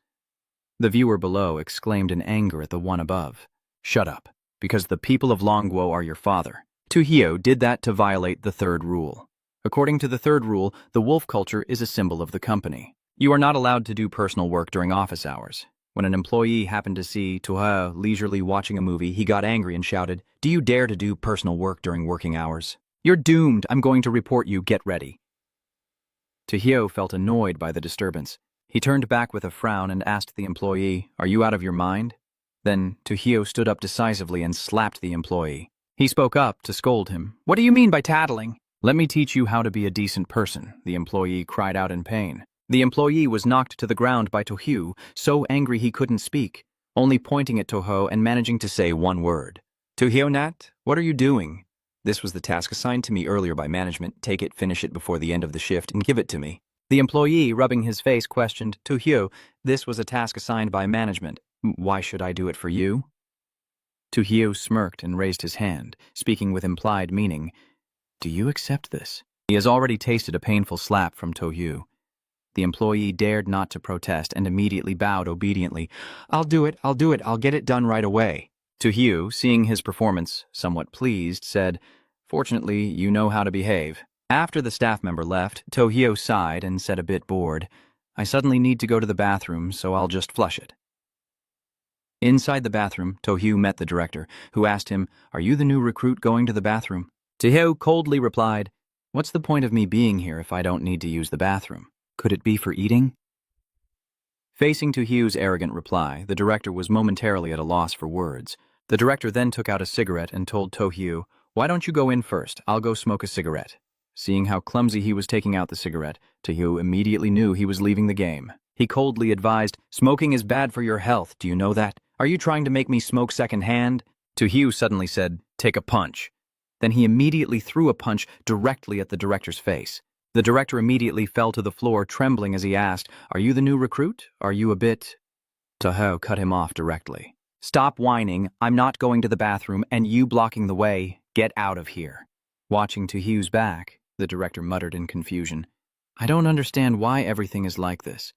The viewer below exclaimed in anger at the one above, "Shut up, because the people of Longguo are your father." Tojo did that to violate the third rule. According to the third rule, the wolf culture is a symbol of the company. You are not allowed to do personal work during office hours. When an employee happened to see Tojo leisurely watching a movie, he got angry and shouted, "Do you dare to do personal work during working hours? You're doomed. I'm going to report you. Get ready." Tojo felt annoyed by the disturbance. He turned back with a frown and asked the employee, "Are you out of your mind?" Then Tojo stood up decisively and slapped the employee. He spoke up to scold him. "What do you mean by tattling?" "Let me teach you how to be a decent person," the employee cried out in pain. The employee was knocked to the ground by Tojo, so angry he couldn't speak, only pointing at Tojo and managing to say one word. "Tojo Nat, what are you doing? This was the task assigned to me earlier by management. Take it, finish it before the end of the shift, and give it to me." The employee, rubbing his face, questioned, "Tojo, this was a task assigned by management. Why should I do it for you?" Tojo smirked and raised his hand, speaking with implied meaning. "Do you accept this?" He has already tasted a painful slap from Tojo. The employee dared not to protest and immediately bowed obediently. I'll do it, I'll get it done right away." Tojo, seeing his performance, somewhat pleased, said, "Fortunately, you know how to behave." After the staff member left, Tojo sighed and said a bit bored, "I suddenly need to go to the bathroom, so I'll just flush it." Inside the bathroom, Tojo met the director, who asked him, "Are you the new recruit going to the bathroom?" Tojo coldly replied, "What's the point of me being here if I don't need to use the bathroom? Could it be for eating?" Facing Tojo's arrogant reply, the director was momentarily at a loss for words. The director then took out a cigarette and told Tojo, "Why don't you go in first? I'll go smoke a cigarette." Seeing how clumsy he was taking out the cigarette, Tojo immediately knew he was leaving the game. He coldly advised, "Smoking is bad for your health, do you know that? Are you trying to make me smoke secondhand?" Tojo suddenly said, "Take a punch." Then he immediately threw a punch directly at the director's face. The director immediately fell to the floor, trembling as he asked, "Are you the new recruit? Are you a bit—" Tojo cut him off directly. "Stop whining. I'm not going to the bathroom, and you blocking the way. Get out of here." Watching Tojo's back, the director muttered in confusion, I don't understand why everything is like this.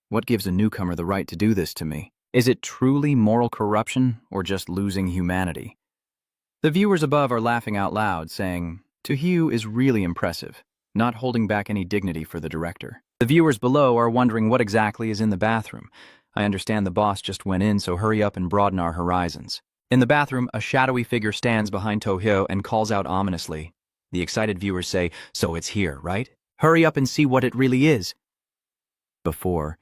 What gives a newcomer the right to do this to me? Is it truly moral corruption or just losing humanity? The viewers above are laughing out loud, saying, Tojo is really impressive, not holding back any dignity for the director. The viewers below are wondering what exactly is in the bathroom. I understand the boss just went in, so hurry up and broaden our horizons. In the bathroom, a shadowy figure stands behind Tojo and calls out ominously. The excited viewers say, so it's here, right? Hurry up and see what it really is. Before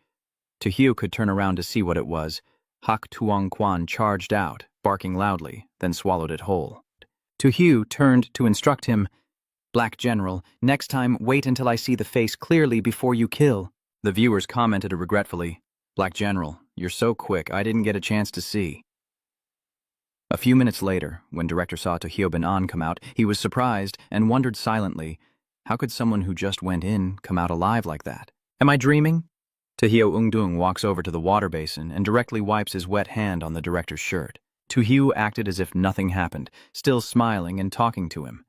Tojo could turn around to see what it was, Hak Tuong Kwan charged out, barking loudly, then swallowed it whole. Tojo turned to instruct him, Black General, next time wait until I see the face clearly before you kill. The viewers commented regretfully, Black General, you're so quick I didn't get a chance to see. A few minutes later, when director saw Tojo bin An come out, he was surprised and wondered silently, how could someone who just went in come out alive like that? Am I dreaming? Tojo Ungdung walks over to the water basin and directly wipes his wet hand on the director's shirt. Tojo acted as if nothing happened, still smiling and talking to him.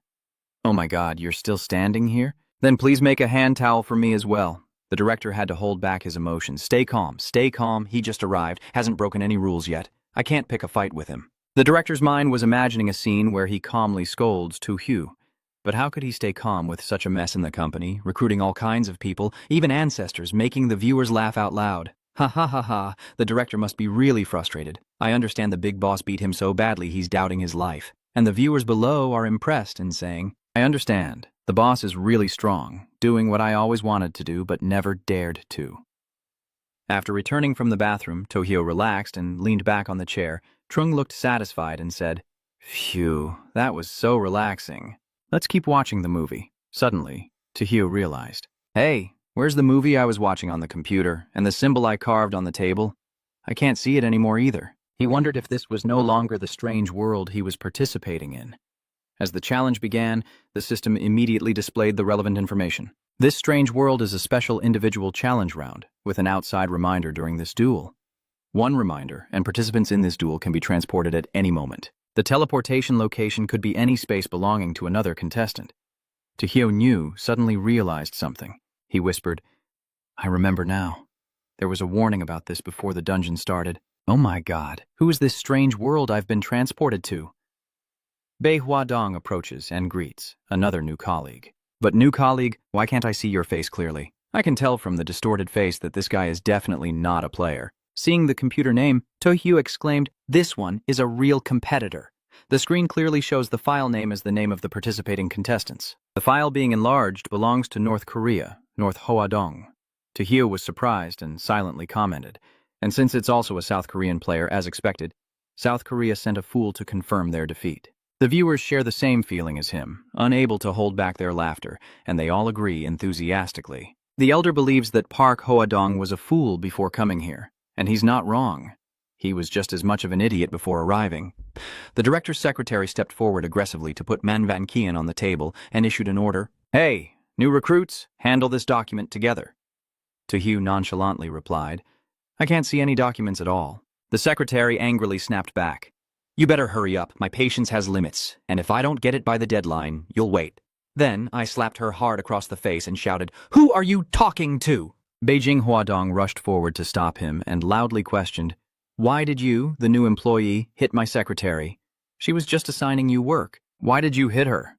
Oh my God, you're still standing here? Then please make a hand towel for me as well. The director had to hold back his emotions. Stay calm, he just arrived, hasn't broken any rules yet. I can't pick a fight with him. The director's mind was imagining a scene where he calmly scolds Tojo. But how could he stay calm with such a mess in the company, recruiting all kinds of people, even ancestors, making the viewers laugh out loud? Ha ha ha ha, the director must be really frustrated. I understand the big boss beat him so badly he's doubting his life. And the viewers below are impressed and saying, I understand. The boss is really strong, doing what I always wanted to do but never dared to. After returning from the bathroom, Tojo relaxed and leaned back on the chair. Trung looked satisfied and said, Phew, that was so relaxing. Let's keep watching the movie. Suddenly, Tojo realized, hey, where's the movie I was watching on the computer and the symbol I carved on the table? I can't see it anymore either. He wondered if this was no longer the strange world he was participating in. As the challenge began, the system immediately displayed the relevant information. This strange world is a special individual challenge round, with an outside reminder during this duel. One reminder, and participants in this duel can be transported at any moment. The teleportation location could be any space belonging to another contestant. Tojo suddenly realized something. He whispered, I remember now. There was a warning about this before the dungeon started. Oh my God, who is this strange world I've been transported to? Bei Huadong approaches and greets, another new colleague. But new colleague, why can't I see your face clearly? I can tell from the distorted face that this guy is definitely not a player. Seeing the computer name, Tojo exclaimed, this one is a real competitor. The screen clearly shows the file name as the name of the participating contestants. The file being enlarged belongs to North Korea, North Hoadong. Tojo was surprised and silently commented, and since it's also a South Korean player as expected, South Korea sent a fool to confirm their defeat. The viewers share the same feeling as him, unable to hold back their laughter, and they all agree enthusiastically. The elder believes that Park Hoadong was a fool before coming here, and he's not wrong. He was just as much of an idiot before arriving. The director's secretary stepped forward aggressively to put Man Van Kien on the table and issued an order. Hey, new recruits, handle this document together. Tojo nonchalantly replied, I can't see any documents at all. The secretary angrily snapped back. You better hurry up, my patience has limits, and if I don't get it by the deadline, you'll wait. Then I slapped her hard across the face and shouted, Who are you talking to? Beijing Huadong rushed forward to stop him and loudly questioned, Why did you, the new employee, hit my secretary? She was just assigning you work. Why did you hit her?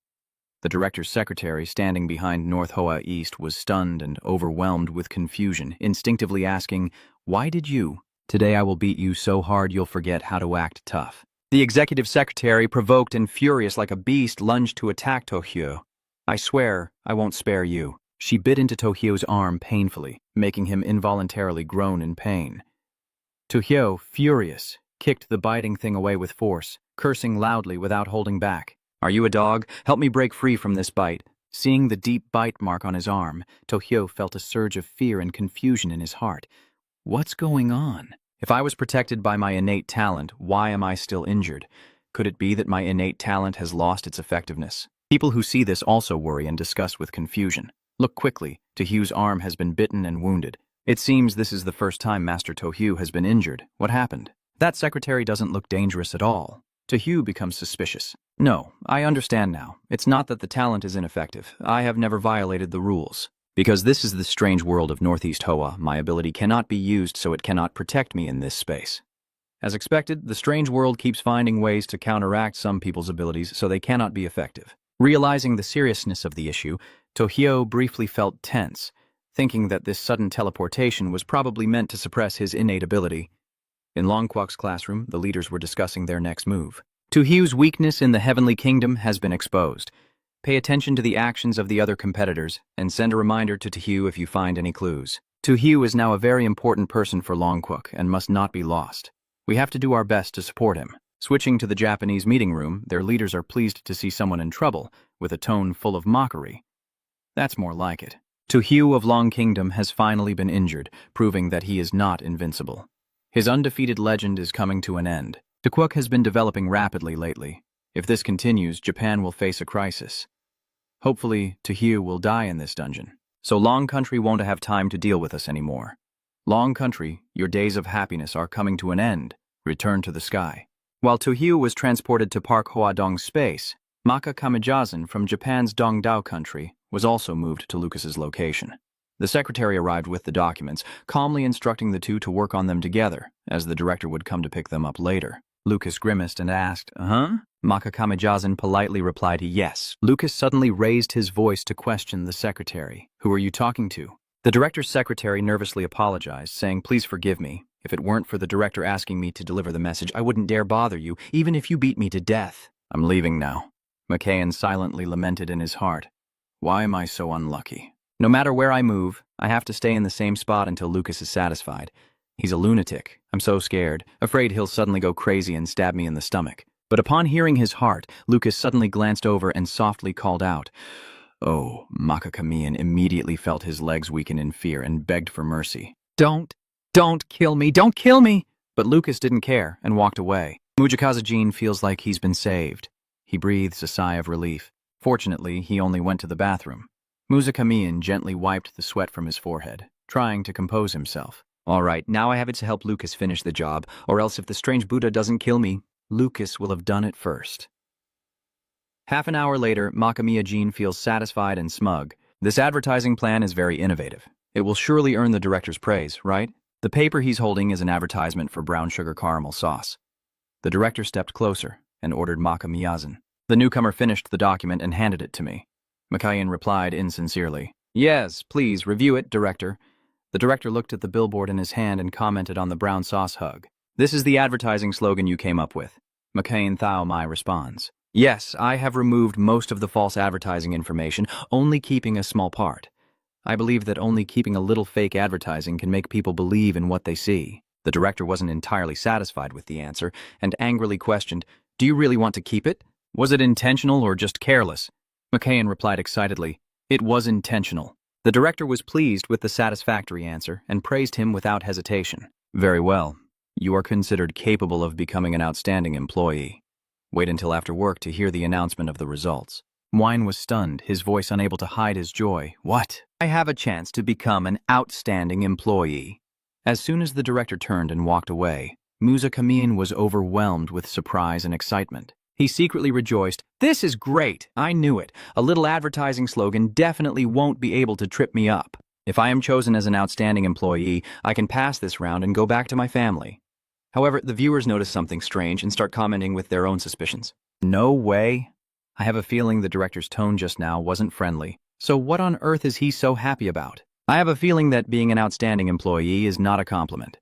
The director's secretary, standing behind North Hoa East, was stunned and overwhelmed with confusion, instinctively asking, Why did you? Today I will beat you so hard you'll forget how to act tough. The executive secretary, provoked and furious like a beast, lunged to attack Tojo. I swear I won't spare you. She bit into Tojo's arm painfully, making him involuntarily groan in pain. Tojo, furious, kicked the biting thing away with force, cursing loudly without holding back. Are you a dog? Help me break free from this bite. Seeing the deep bite mark on his arm, Tojo felt a surge of fear and confusion in his heart. What's going on? If I was protected by my innate talent, why am I still injured? Could it be that my innate talent has lost its effectiveness? People who see this also worry and discuss with confusion. Look quickly, Tojo's arm has been bitten and wounded. It seems this is the first time Master Tojo has been injured. What happened? That secretary doesn't look dangerous at all. Tojo becomes suspicious. No, I understand now. It's not that the talent is ineffective. I have never violated the rules. Because this is the strange world of Northeast Hoa, my ability cannot be used, so it cannot protect me in this space. As expected, the strange world keeps finding ways to counteract some people's abilities so they cannot be effective. Realizing the seriousness of the issue, Tojo briefly felt tense, thinking that this sudden teleportation was probably meant to suppress his innate ability. In Longquok's classroom, the leaders were discussing their next move. Tohyo's weakness in the Heavenly Kingdom has been exposed. Pay attention to the actions of the other competitors, and send a reminder to Tojo if you find any clues. Tojo is now a very important person for Longquok and must not be lost. We have to do our best to support him. Switching to the Japanese meeting room, their leaders are pleased to see someone in trouble, with a tone full of mockery. That's more like it. Tojo of Long Kingdom has finally been injured, proving that he is not invincible. His undefeated legend is coming to an end. Tokwuk has been developing rapidly lately. If this continues, Japan will face a crisis. Hopefully, Tojo will die in this dungeon, so Long Country won't have time to deal with us anymore. Long Country, your days of happiness are coming to an end. Return to the sky. While Tojo was transported to Park Hwadong's space, Maka Kamijazan from Japan's Dongdao country was also moved to Lucas's location. The secretary arrived with the documents, calmly instructing the two to work on them together, as the director would come to pick them up later. Lucas grimaced and asked, Maka Kamijazan politely replied yes. Lucas suddenly raised his voice to question the secretary. Who are you talking to? The director's secretary nervously apologized, saying, please forgive me. If it weren't for the director asking me to deliver the message, I wouldn't dare bother you, even if you beat me to death. I'm leaving now. McKayan silently lamented in his heart. Why am I so unlucky? No matter where I move, I have to stay in the same spot until Lucas is satisfied. He's a lunatic. I'm so scared, afraid he'll suddenly go crazy and stab me in the stomach. But upon hearing his heart, Lucas suddenly glanced over and softly called out. Oh, Makakamian immediately felt his legs weaken in fear and begged for mercy. Don't kill me, don't kill me! But Lucas didn't care and walked away. Mujikaza-jin feels like he's been saved. He breathes a sigh of relief. Fortunately, he only went to the bathroom. Muzakamian gently wiped the sweat from his forehead, trying to compose himself. All right, now I have it to help Lucas finish the job, or else if the strange Buddha doesn't kill me, Lucas will have done it first. Half an hour later, Makamiya-jin feels satisfied and smug. This advertising plan is very innovative. It will surely earn the director's praise, right? The paper he's holding is an advertisement for brown sugar caramel sauce. The director stepped closer and ordered Makamiyazan. The newcomer finished the document and handed it to me. Makayan replied insincerely, Yes, please, review it, director. The director looked at the billboard in his hand and commented on the brown sauce hug. This is the advertising slogan you came up with. Makayan Thaomai responds. Yes, I have removed most of the false advertising information, only keeping a small part. I believe that only keeping a little fake advertising can make people believe in what they see. The director wasn't entirely satisfied with the answer and angrily questioned, Do you really want to keep it? Was it intentional or just careless? McKayan replied excitedly, It was intentional. The director was pleased with the satisfactory answer and praised him without hesitation. Very well. You are considered capable of becoming an outstanding employee. Wait until after work to hear the announcement of the results. Wine was stunned, his voice unable to hide his joy. What? I have a chance to become an outstanding employee. As soon as the director turned and walked away, Musa Kamian was overwhelmed with surprise and excitement. He secretly rejoiced, This is great! I knew it. A little advertising slogan definitely won't be able to trip me up. If I am chosen as an outstanding employee, I can pass this round and go back to my family. However, the viewers notice something strange and start commenting with their own suspicions. No way. I have a feeling the director's tone just now wasn't friendly. So what on earth is he so happy about? I have a feeling that being an outstanding employee is not a compliment.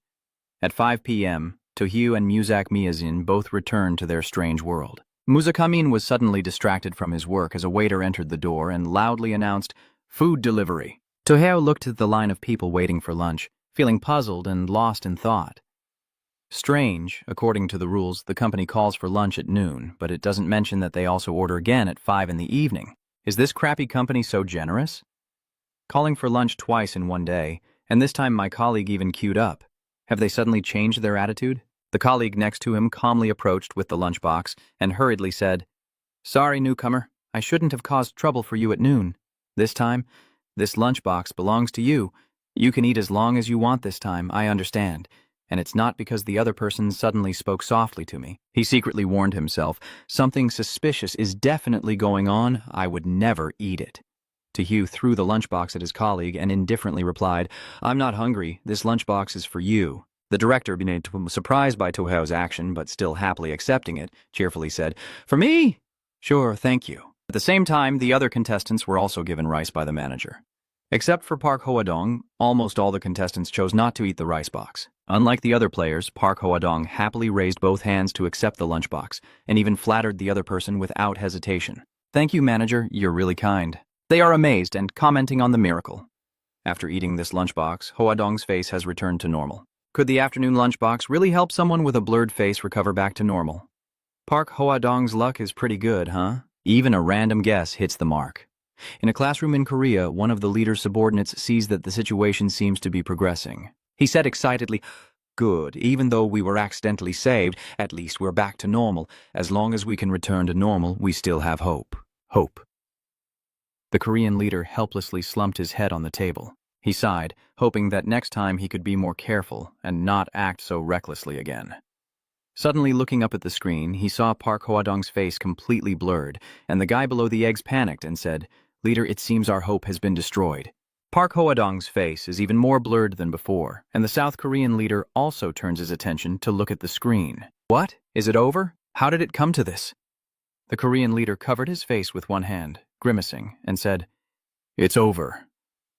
At 5 p.m., Tohyo and Muzak Miyazin both returned to their strange world. Muzakamin was suddenly distracted from his work as a waiter entered the door and loudly announced, Food delivery. Tohyo looked at the line of people waiting for lunch, feeling puzzled and lost in thought. Strange, according to the rules, the company calls for lunch at noon, but it doesn't mention that they also order again at 5 in the evening. Is this crappy company so generous? Calling for lunch twice in one day, and this time my colleague even queued up. Have they suddenly changed their attitude? The colleague next to him calmly approached with the lunchbox and hurriedly said, Sorry, newcomer, I shouldn't have caused trouble for you at noon. This time, this lunchbox belongs to you. You can eat as long as you want this time, I understand. And it's not because the other person suddenly spoke softly to me. He secretly warned himself, something suspicious is definitely going on, I would never eat it. Tojo threw the lunchbox at his colleague and indifferently replied, "I'm not hungry. This lunchbox is for you." The director, being surprised by Tojo's action but still happily accepting it, cheerfully said, "For me? Sure, thank you." At the same time, the other contestants were also given rice by the manager. Except for Park Hoadong, almost all the contestants chose not to eat the rice box. Unlike the other players, Park Hoadong happily raised both hands to accept the lunchbox and even flattered the other person without hesitation. "Thank you, manager, you're really kind." They are amazed and commenting on the miracle. After eating this lunchbox, Hoadong's face has returned to normal. Could the afternoon lunchbox really help someone with a blurred face recover back to normal? Park Hoadong's luck is pretty good, huh? Even a random guess hits the mark. In a classroom in Korea, one of the leader's subordinates sees that the situation seems to be progressing. He said excitedly, "Good, even though we were accidentally saved, at least we're back to normal. As long as we can return to normal, we still have hope." Hope. The Korean leader helplessly slumped his head on the table. He sighed, hoping that next time he could be more careful and not act so recklessly again. Suddenly looking up at the screen, he saw Park Hoadong's face completely blurred, and the guy below the eggs panicked and said, "Leader, it seems our hope has been destroyed." Park Hoadong's face is even more blurred than before, and the South Korean leader also turns his attention to look at the screen. "What? Is it over? How did it come to this?" The Korean leader covered his face with one hand, grimacing, and said, "It's over.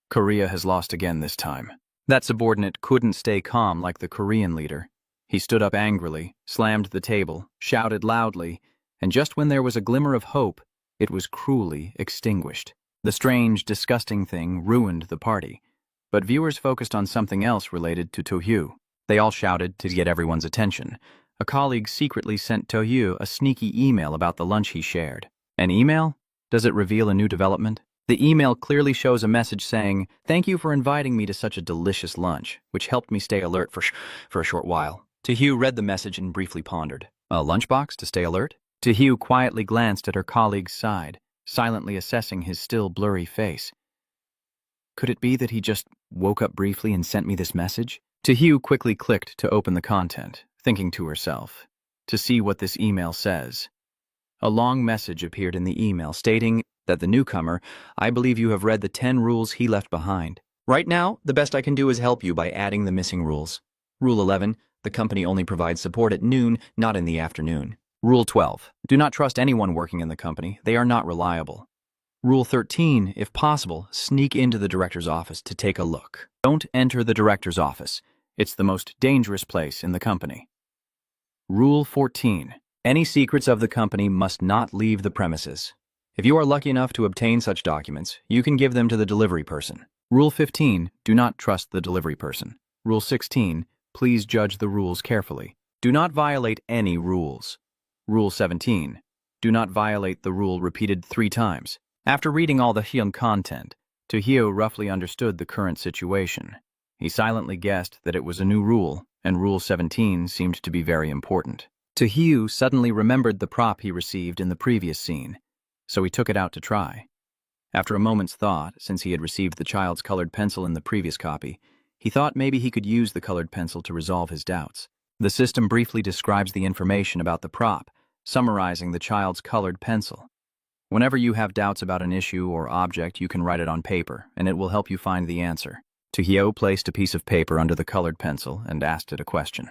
Korea has lost again this time." That subordinate couldn't stay calm like the Korean leader. He stood up angrily, slammed the table, shouted loudly, and just when there was a glimmer of hope, it was cruelly extinguished. The strange, disgusting thing ruined the party, but viewers focused on something else related to Tojo. They all shouted to get everyone's attention. A colleague secretly sent Tojo a sneaky email about the lunch he shared. An email? Does it reveal a new development? The email clearly shows a message saying, "Thank you for inviting me to such a delicious lunch, which helped me stay alert for a short while." Tojo read the message and briefly pondered. A lunchbox to stay alert? Tojo quietly glanced at her colleague's side, silently assessing his still blurry face. Could it be that he just woke up briefly and sent me this message? Tojo quickly clicked to open the content, thinking to herself, to see what this email says. A long message appeared in the email stating that the newcomer, "I believe you have read the 10 rules he left behind. Right now, the best I can do is help you by adding the missing rules. Rule 11, the company only provides support at noon, not in the afternoon. Rule 12, do not trust anyone working in the company. They are not reliable. Rule 13, if possible, sneak into the director's office to take a look. Don't enter the director's office. It's the most dangerous place in the company. Rule 14, any secrets of the company must not leave the premises. If you are lucky enough to obtain such documents, you can give them to the delivery person. Rule 15, do not trust the delivery person. Rule 16, please judge the rules carefully. Do not violate any rules. Rule 17, do not violate the rule repeated 3 times. After reading all the Hyun content, Tojo roughly understood the current situation. He silently guessed that it was a new rule, and Rule 17 seemed to be very important. Tojo suddenly remembered the prop he received in the previous scene, so he took it out to try. After a moment's thought, since he had received the child's colored pencil in the previous copy, he thought maybe he could use the colored pencil to resolve his doubts. The system briefly describes the information about the prop, summarizing the child's colored pencil. Whenever you have doubts about an issue or object, you can write it on paper, and it will help you find the answer. Tojo placed a piece of paper under the colored pencil and asked it a question.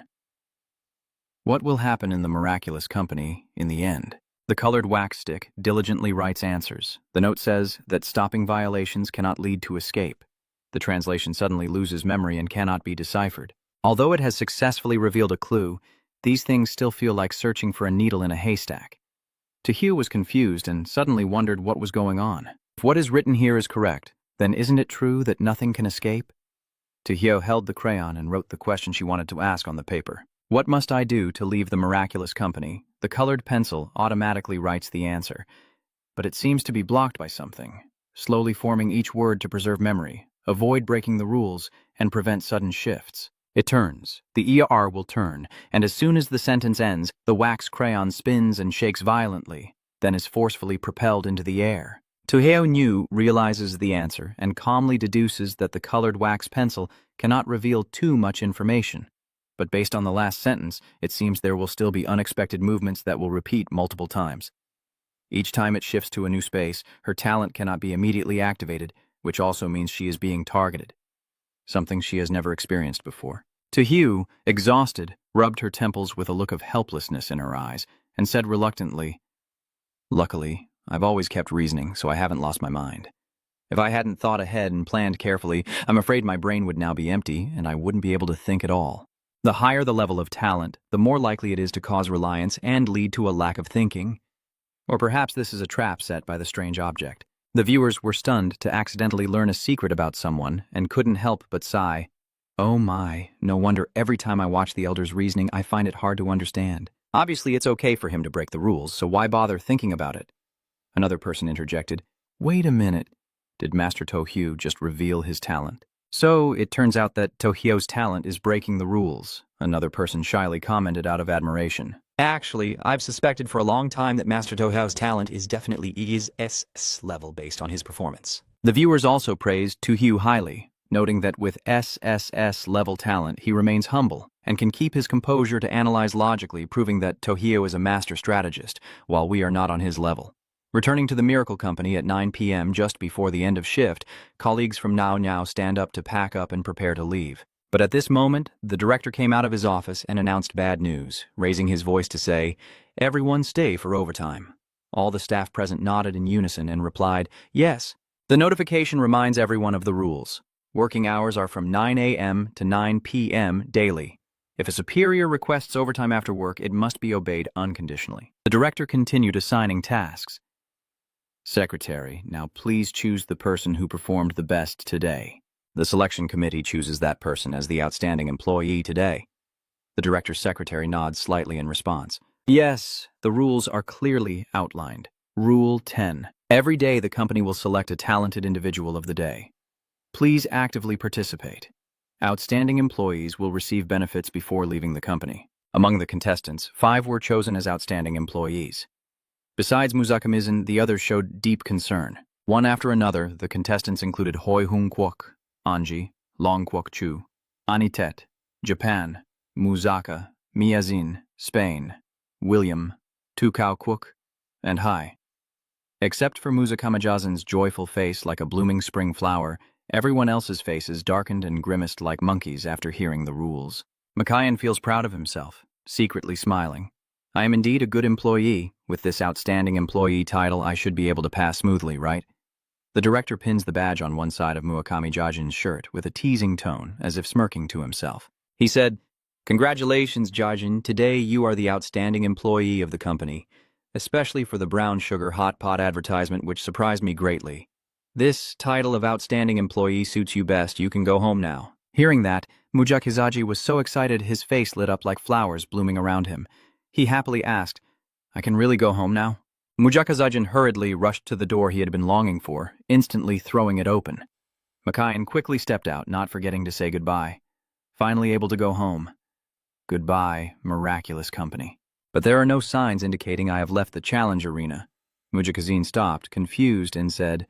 What will happen in the miraculous company in the end? The colored wax stick diligently writes answers. The note says that stopping violations cannot lead to escape. The translation suddenly loses memory and cannot be deciphered. Although it has successfully revealed a clue, these things still feel like searching for a needle in a haystack. Tojo was confused and suddenly wondered what was going on. If what is written here is correct, then isn't it true that nothing can escape? Tojo held the crayon and wrote the question she wanted to ask on the paper. What must I do to leave the miraculous company? The colored pencil automatically writes the answer, but it seems to be blocked by something, slowly forming each word to preserve memory, avoid breaking the rules, and prevent sudden shifts. It turns. The ER will turn, and as soon as the sentence ends, the wax crayon spins and shakes violently, then is forcefully propelled into the air. Tojo realizes the answer and calmly deduces that the colored wax pencil cannot reveal too much information. But based on the last sentence, it seems there will still be unexpected movements that will repeat multiple times. Each time it shifts to a new space, her talent cannot be immediately activated, which also means she is being targeted, something she has never experienced before. Tojo, exhausted, rubbed her temples with a look of helplessness in her eyes and said reluctantly, "Luckily, I've always kept reasoning, so I haven't lost my mind. If I hadn't thought ahead and planned carefully, I'm afraid my brain would now be empty and I wouldn't be able to think at all." The higher the level of talent, the more likely it is to cause reliance and lead to a lack of thinking. Or perhaps this is a trap set by the strange object. The viewers were stunned to accidentally learn a secret about someone and couldn't help but sigh, "Oh my, no wonder every time I watch the Elder's reasoning I find it hard to understand. Obviously it's okay for him to break the rules, so why bother thinking about it?" Another person interjected, "Wait a minute, did Master Tojo just reveal his talent?" "So it turns out that Tohyo's talent is breaking the rules," another person shyly commented out of admiration. Actually, I've suspected for a long time that Master Tojo's talent is definitely SSS level based on his performance. The viewers also praised Tojo highly, noting that with SSS level talent he remains humble and can keep his composure to analyze logically, proving that Tojo is a master strategist, while we are not on his level. Returning to the Miracle Company at 9 p.m. just before the end of shift, colleagues from Now stand up to pack up and prepare to leave. But at this moment, the director came out of his office and announced bad news, raising his voice to say, "Everyone stay for overtime." All the staff present nodded in unison and replied, "Yes." The notification reminds everyone of the rules. Working hours are from 9 a.m. to 9 p.m. daily. If a superior requests overtime after work, it must be obeyed unconditionally. The director continued assigning tasks. "Secretary, now please choose the person who performed the best today." The selection committee chooses that person as the outstanding employee today. The director's secretary nods slightly in response. "Yes, the rules are clearly outlined. Rule 10. Every day the company will select a talented individual of the day. Please actively participate. Outstanding employees will receive benefits before leaving the company." Among the contestants, 5 were chosen as outstanding employees. Besides Muzakamizen, the others showed deep concern. One after another, the contestants included Hoi Hung Kwok, Anji, Long Kwok Chu, Anitet, Japan, Muzaka, Miyazin, Spain, William, Tukao Kwok, and Hai. Except for Muzakamijazen's joyful face like a blooming spring flower, everyone else's faces darkened and grimaced like monkeys after hearing the rules. Makayan feels proud of himself, secretly smiling. "I am indeed a good employee. With this outstanding employee title, I should be able to pass smoothly, right?" The director pins the badge on one side of Murakami Jajin's shirt with a teasing tone, as if smirking to himself. He said, "Congratulations, Jajin. Today you are the outstanding employee of the company, especially for the brown sugar hot pot advertisement, which surprised me greatly. This title of outstanding employee suits you best. You can go home now." Hearing that, Mujakizaji was so excited his face lit up like flowers blooming around him. He happily asked, "I can really go home now?" Mujakazajin hurriedly rushed to the door he had been longing for, instantly throwing it open. Makayan quickly stepped out, not forgetting to say goodbye. Finally able to go home. Goodbye, miraculous company. But there are no signs indicating I have left the challenge arena. Mujakazin stopped, confused, and said,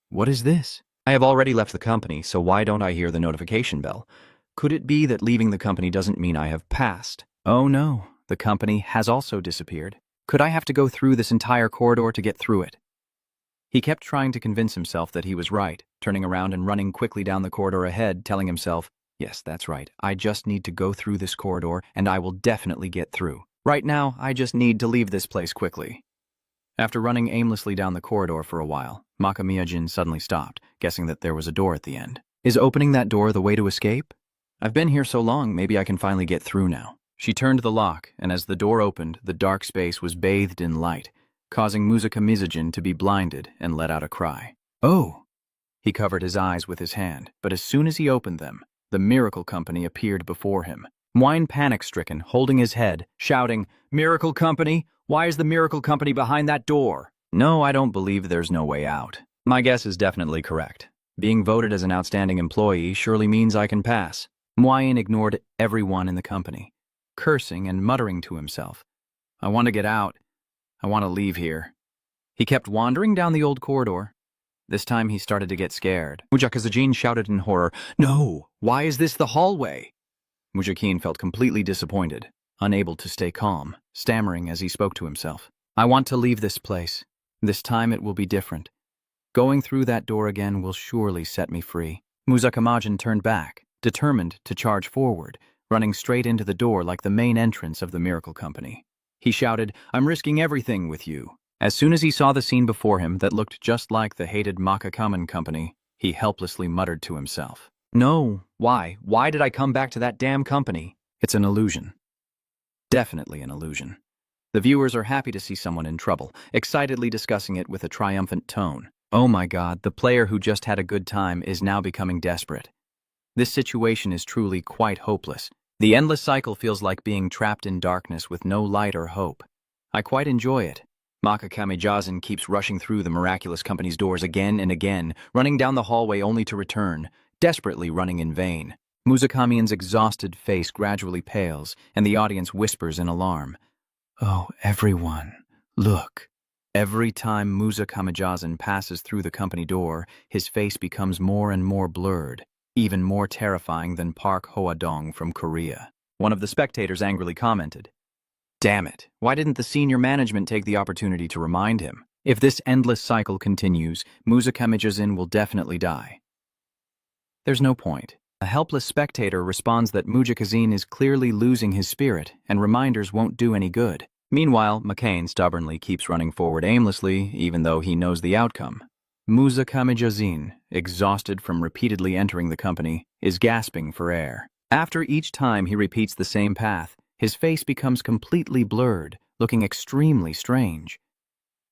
"What is this?" "I have already left the company, so why don't I hear the notification bell? Could it be that leaving the company doesn't mean I have passed?" "Oh no, the company has also disappeared. Could I have to go through this entire corridor to get through it?" He kept trying to convince himself that he was right, turning around and running quickly down the corridor ahead, telling himself, "Yes, that's right. I just need to go through this corridor, and I will definitely get through. Right now, I just need to leave this place quickly." After running aimlessly down the corridor for a while, Makamiyajin suddenly stopped, guessing that there was a door at the end. Is opening that door the way to escape? I've been here so long, maybe I can finally get through now. She turned the lock, and as the door opened, the dark space was bathed in light, causing Musakamizujin to be blinded and let out a cry. "Oh!" He covered his eyes with his hand, but as soon as he opened them, the Miracle Company appeared before him. Mwine panic-stricken, holding his head, shouting, "Miracle Company? Why is the Miracle Company behind that door?" "No, I don't believe there's no way out. My guess is definitely correct. Being voted as an outstanding employee surely means I can pass." Mwine ignored everyone in the company, cursing and muttering to himself. "I want to get out. I want to leave here." He kept wandering down the old corridor. This time he started to get scared. Mujakazajin shouted in horror, "No! Why is this the hallway?" Mujakin felt completely disappointed, unable to stay calm, stammering as he spoke to himself. "I want to leave this place. This time it will be different. Going through that door again will surely set me free. Musakamajin turned back, determined to charge forward, running straight into the door like the main entrance of the miracle company. He shouted, "I'm risking everything with you." As soon as he saw the scene before him that looked just like the hated Makakaman company, he helplessly muttered to himself. No, why? Why did I come back to that damn company? It's an illusion. Definitely an illusion. The viewers are happy to see someone in trouble, excitedly discussing it with a triumphant tone. Oh my God, the player who just had a good time is now becoming desperate. This situation is truly quite hopeless. The endless cycle feels like being trapped in darkness with no light or hope. I quite enjoy it. Makakame-jazin keeps rushing through the miraculous company's doors again and again, running down the hallway only to return, desperately running in vain. Musakamian's exhausted face gradually pales, and the audience whispers in alarm. Oh, everyone, look. Every time Musakamijazin passes through the company door, his face becomes more and more blurred, even more terrifying than Park Hoa-dong from Korea. One of the spectators angrily commented, "Damn it, why didn't the senior management take the opportunity to remind him?" If this endless cycle continues, Musakamijazin will definitely die. There's no point. A helpless spectator responds that Mujakazin is clearly losing his spirit, and reminders won't do any good. Meanwhile, McCain stubbornly keeps running forward aimlessly, even though he knows the outcome. Musakamijazin, exhausted from repeatedly entering the company, is gasping for air. After each time he repeats the same path, his face becomes completely blurred, looking extremely strange.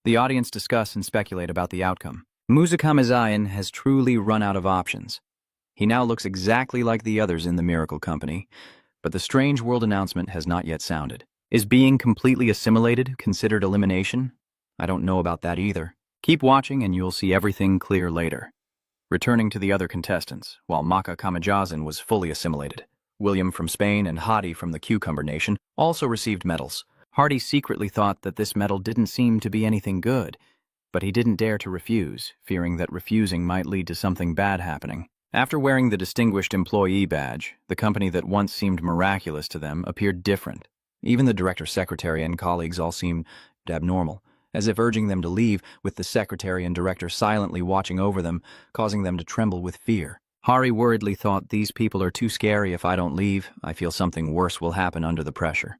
The audience discuss and speculate about the outcome. Musakamizan has truly run out of options. He now looks exactly like the others in the Miracle Company, but the Strange World announcement has not yet sounded. Is being completely assimilated considered elimination? I don't know about that either. Keep watching and you'll see everything clear later. Returning to the other contestants, while Maka Kamajazin was fully assimilated, William from Spain and Hadi from the Cucumber Nation also received medals. Hardy secretly thought that this medal didn't seem to be anything good, but he didn't dare to refuse, fearing that refusing might lead to something bad happening. After wearing the Distinguished Employee badge, the company that once seemed miraculous to them appeared different. Even the director's secretary and colleagues all seemed abnormal, as if urging them to leave, with the secretary and director silently watching over them, causing them to tremble with fear. Hari worriedly thought, "These people are too scary. If I don't leave, I feel something worse will happen under the pressure."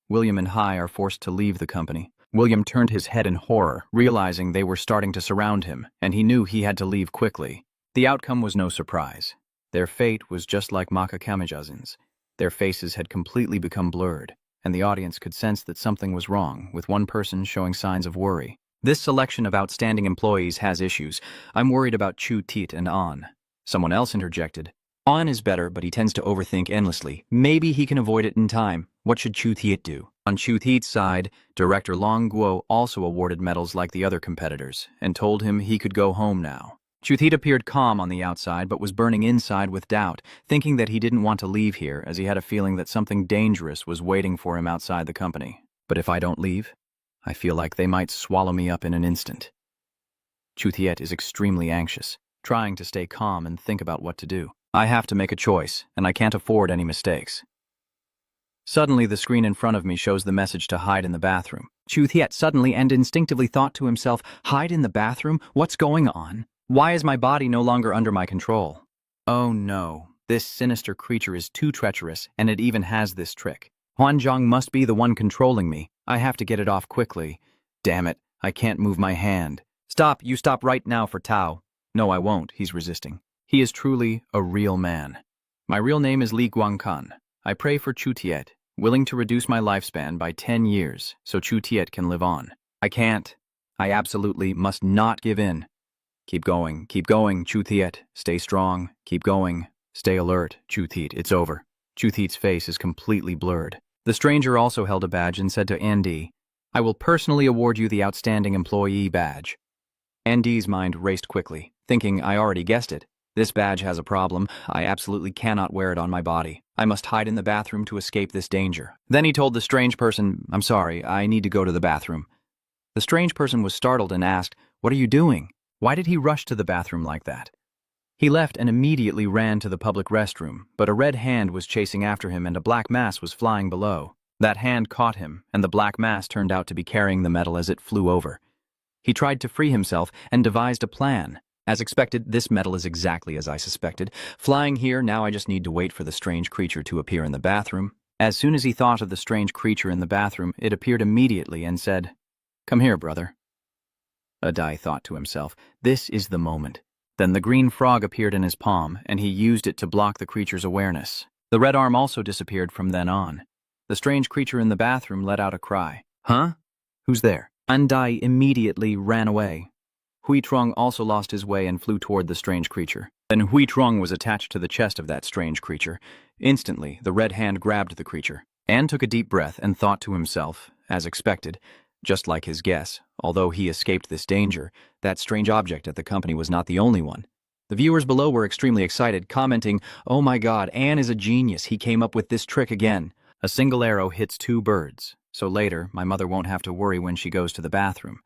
William and Hai are forced to leave the company. William turned his head in horror, realizing they were starting to surround him, and he knew he had to leave quickly. The outcome was no surprise. Their fate was just like Maka Kamijazin's. Their faces had completely become blurred, and the audience could sense that something was wrong, with one person showing signs of worry. "This selection of outstanding employees has issues. I'm worried about Chu Tit and An." Someone else interjected, "An is better, but he tends to overthink endlessly. Maybe he can avoid it in time. What should Chu Tit do?" On Chu Tit's side, Director Long Guo also awarded medals like the other competitors, and told him he could go home now. Chu Tit appeared calm on the outside, but was burning inside with doubt, thinking that he didn't want to leave here, as he had a feeling that something dangerous was waiting for him outside the company. "But if I don't leave, I feel like they might swallow me up in an instant." Chu Tit is extremely anxious, trying to stay calm and think about what to do. "I have to make a choice, and I can't afford any mistakes." Suddenly, the screen in front of me shows the message to hide in the bathroom. Chu Tit suddenly and instinctively thought to himself, "Hide in the bathroom? What's going on? Why is my body no longer under my control?" Oh no, this sinister creature is too treacherous, and it even has this trick. Huanzhong must be the one controlling me. I have to get it off quickly. Damn it, I can't move my hand. "Stop, you stop right now for Tao." "No, I won't," he's resisting. He is truly a real man. "My real name is Li Guangkan. I pray for Chu Tit, willing to reduce my lifespan by 10 years so Chu Tit can live on. I can't. I absolutely must not give in. Keep going, Chu Tit. Stay strong, keep going. Stay alert, Chu Tit, it's over." Chu Tit's face is completely blurred. The stranger also held a badge and said to Andy, "I will personally award you the Outstanding Employee badge." Andy's mind raced quickly, thinking, "I already guessed it. This badge has a problem. I absolutely cannot wear it on my body. I must hide in the bathroom to escape this danger." Then he told the strange person, "I'm sorry, I need to go to the bathroom." The strange person was startled and asked, "What are you doing?" Why did he rush to the bathroom like that? He left and immediately ran to the public restroom, but a red hand was chasing after him and a black mass was flying below. That hand caught him, and the black mass turned out to be carrying the medal as it flew over. He tried to free himself and devised a plan. As expected, this metal is exactly as I suspected. Flying here, now I just need to wait for the strange creature to appear in the bathroom. As soon as he thought of the strange creature in the bathroom, it appeared immediately and said, "Come here, brother." Adai thought to himself, "This is the moment." Then the green frog appeared in his palm, and he used it to block the creature's awareness. The red arm also disappeared from then on. The strange creature in the bathroom let out a cry. "Huh? Who's there?" Andai immediately ran away. Hui Trong also lost his way and flew toward the strange creature. Then Hui Trong was attached to the chest of that strange creature. Instantly, the red hand grabbed the creature. An took a deep breath and thought to himself, as expected, just like his guess, although he escaped this danger, that strange object at the company was not the only one. The viewers below were extremely excited, commenting, "Oh my god, An is a genius, he came up with this trick again." A single arrow hits 2 birds, so later my mother won't have to worry when she goes to the bathroom.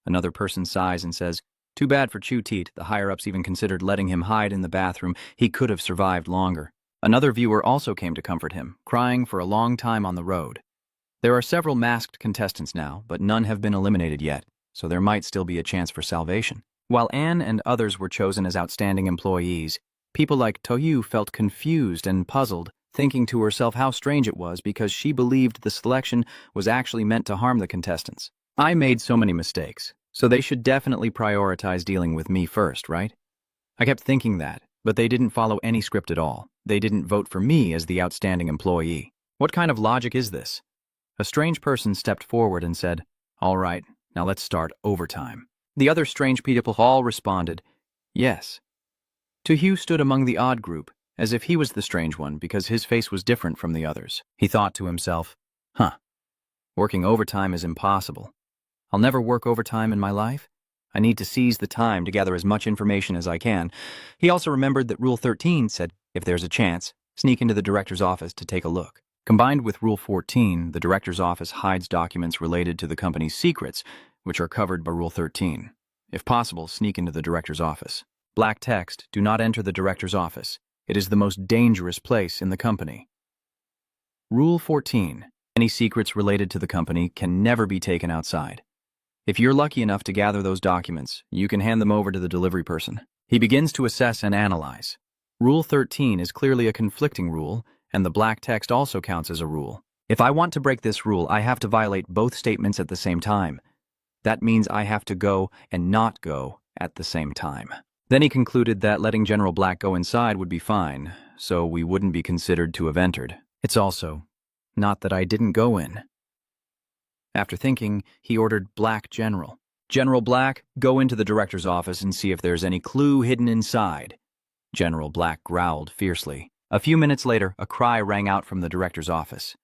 Another person sighs and says, "Too bad for Chu Teet, the higher-ups even considered letting him hide in the bathroom, he could have survived longer." Another viewer also came to comfort him, crying for a long time on the road. There are several masked contestants now, but none have been eliminated yet, so there might still be a chance for salvation. While An and others were chosen as outstanding employees, people like Tojo felt confused and puzzled, thinking to herself how strange it was because she believed the selection was actually meant to harm the contestants. I made so many mistakes, so they should definitely prioritize dealing with me first, right? I kept thinking that, but they didn't follow any script at all. They didn't vote for me as the outstanding employee. What kind of logic is this? A strange person stepped forward and said, "All right, now let's start overtime." The other strange people all responded, "Yes." Tojo stood among the odd group, as if he was the strange one because his face was different from the others. He thought to himself, working overtime is impossible. I'll never work overtime in my life. I need to seize the time to gather as much information as I can." He also remembered that Rule 13 said, if there's a chance, sneak into the director's office to take a look. Combined with Rule 14, the director's office hides documents related to the company's secrets, which are covered by Rule 13. If possible, sneak into the director's office. Black text, "Do not enter the director's office. It is the most dangerous place in the company." Rule 14. Any secrets related to the company can never be taken outside. If you're lucky enough to gather those documents, you can hand them over to the delivery person. He begins to assess and analyze. Rule 13 is clearly a conflicting rule, and the black text also counts as a rule. If I want to break this rule, I have to violate both statements at the same time. That means I have to go and not go at the same time. Then he concluded that letting General Black go inside would be fine, so we wouldn't be considered to have entered. It's also not that I didn't go in. After thinking, he ordered Black General. "General Black, go into the director's office and see if there's any clue hidden inside." General Black growled fiercely. A few minutes later, a cry rang out from the director's office.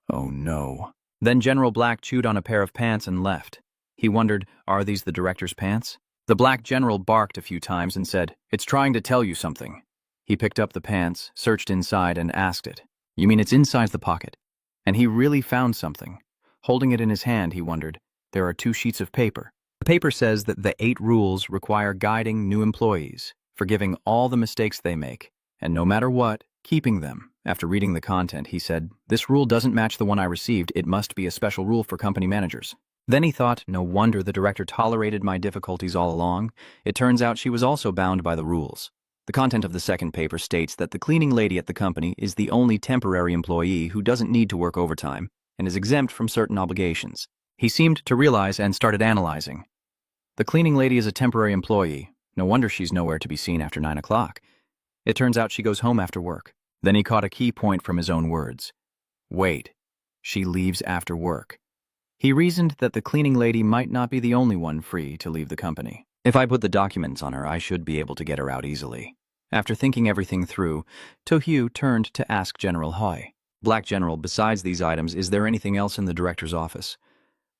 "Oh no." Then General Black chewed on a pair of pants and left. He wondered, are these the director's pants? The Black General barked a few times and said, "It's trying to tell you something." He picked up the pants, searched inside, and asked it, "You mean it's inside the pocket?" And he really found something. Holding it in his hand, he wondered, there are 2 sheets of paper. The paper says that the 8 rules require guiding new employees, forgiving all the mistakes they make, and no matter what, keeping them. After reading the content, he said, "This rule doesn't match the one I received. It must be a special rule for company managers." Then he thought, no wonder the director tolerated my difficulties all along. It turns out she was also bound by the rules. The content of the second paper states that the cleaning lady at the company is the only temporary employee who doesn't need to work overtime and is exempt from certain obligations. He seemed to realize and started analyzing. The cleaning lady is a temporary employee. No wonder she's nowhere to be seen after 9 o'clock. It turns out she goes home after work. Then he caught a key point from his own words. Wait, she leaves after work. He reasoned that the cleaning lady might not be the only one free to leave the company. If I put the documents on her, I should be able to get her out easily. After thinking everything through, Tojo turned to ask General Hoi. "Black General, besides these items, is there anything else in the director's office?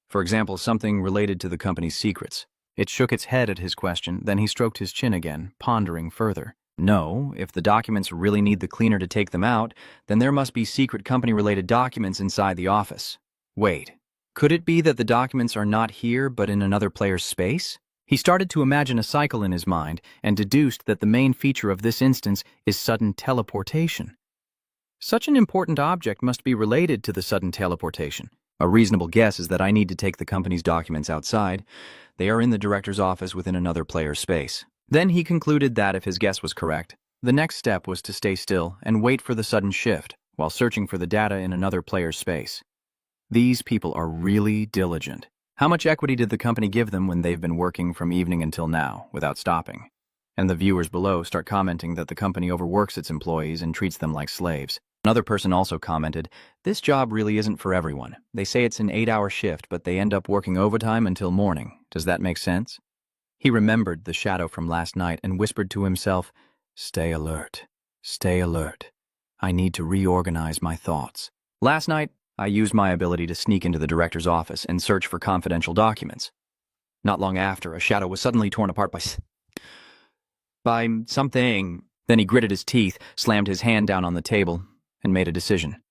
For example, something related to the company's secrets?" It shook its head at his question, then he stroked his chin again, pondering further. "No, if the documents really need the cleaner to take them out, then there must be secret company-related documents inside the office. Wait, could it be that the documents are not here but in another player's space?" He started to imagine a cycle in his mind and deduced that the main feature of this instance is sudden teleportation. Such an important object must be related to the sudden teleportation. A reasonable guess is that I need to take the company's documents outside. They are in the director's office within another player's space. Then he concluded that if his guess was correct, the next step was to stay still and wait for the sudden shift while searching for the data in another player's space. These people are really diligent. How much equity did the company give them when they've been working from evening until now without stopping? And the viewers below start commenting that the company overworks its employees and treats them like slaves. Another person also commented, "This job really isn't for everyone. They say it's an 8-hour shift, but they end up working overtime until morning. Does that make sense?" He remembered the shadow from last night and whispered to himself, "Stay alert. Stay alert. I need to reorganize my thoughts." Last night, I used my ability to sneak into the director's office and search for confidential documents. Not long after, a shadow was suddenly torn apart by something. Then he gritted his teeth, slammed his hand down on the table, and made a decision.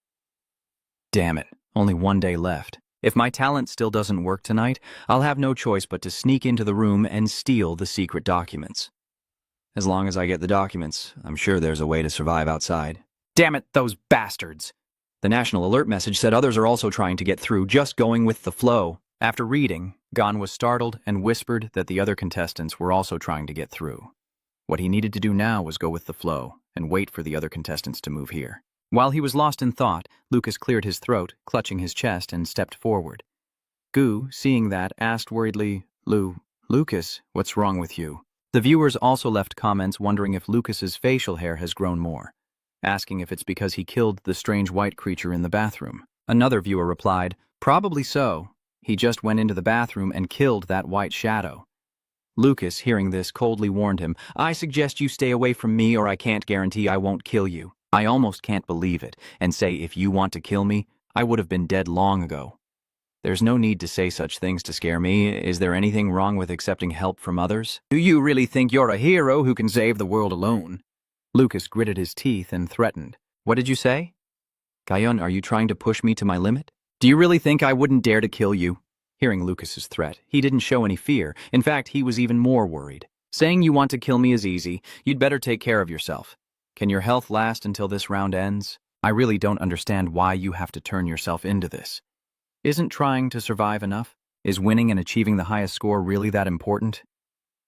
Damn it, only one day left. If my talent still doesn't work tonight, I'll have no choice but to sneak into the room and steal the secret documents. As long as I get the documents, I'm sure there's a way to survive outside. Damn it, those bastards! The national alert message said others are also trying to get through, just going with the flow. After reading, Gon was startled and whispered that the other contestants were also trying to get through. What he needed to do now was go with the flow and wait for the other contestants to move here. While he was lost in thought, Lucas cleared his throat, clutching his chest, and stepped forward. Gu, seeing that, asked worriedly, Lucas, what's wrong with you?" The viewers also left comments wondering if Lucas's facial hair has grown more, asking if it's because he killed the strange white creature in the bathroom. Another viewer replied, "Probably so. He just went into the bathroom and killed that white shadow." Lucas, hearing this, coldly warned him, "I suggest you stay away from me or I can't guarantee I won't kill you. I almost can't believe it, and say if you want to kill me, I would have been dead long ago. There's no need to say such things to scare me. Is there anything wrong with accepting help from others? Do you really think you're a hero who can save the world alone?" Lucas gritted his teeth and threatened. "What did you say? Gayon, are you trying to push me to my limit? Do you really think I wouldn't dare to kill you?" Hearing Lucas's threat, he didn't show any fear. In fact, he was even more worried. "Saying you want to kill me is easy. You'd better take care of yourself. Can your health last until this round ends? I really don't understand why you have to turn yourself into this. Isn't trying to survive enough? Is winning and achieving the highest score really that important?"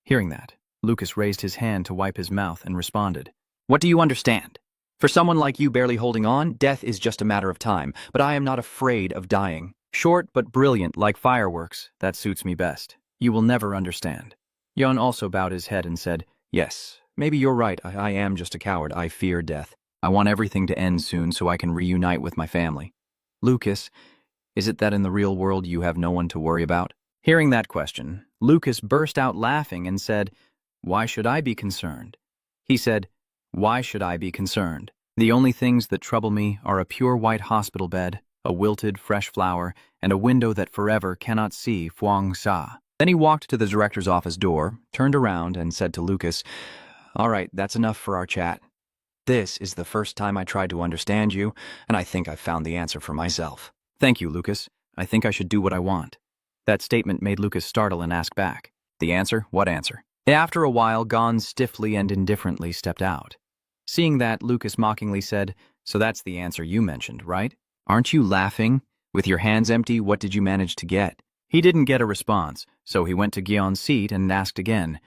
Hearing that, Lucas raised his hand to wipe his mouth and responded, "What do you understand? For someone like you barely holding on, death is just a matter of time, but I am not afraid of dying. Short but brilliant like fireworks, that suits me best. You will never understand." Yon also bowed his head and said, "Yes, maybe you're right. I am just a coward. I fear death. I want everything to end soon so I can reunite with my family." "Lucas, is it that in the real world you have no one to worry about?" Hearing that question, Lucas burst out laughing and said, "Why should I be concerned?" He said, "Why should I be concerned? The only things that trouble me are a pure white hospital bed, a wilted fresh flower, and a window that forever cannot see Fuang Sa." Then he walked to the director's office door, turned around, and said to Lucas, "All right, that's enough for our chat. This is the first time I tried to understand you, and I think I've found the answer for myself." "Thank you, Lucas. I think I should do what I want." That statement made Lucas startle and ask back, "The answer? What answer?" After a while, Gon stiffly and indifferently stepped out. Seeing that, Lucas mockingly said, "So that's the answer you mentioned, right? Aren't you laughing? With your hands empty, what did you manage to get?" He didn't get a response, so he went to Gion's seat and asked again,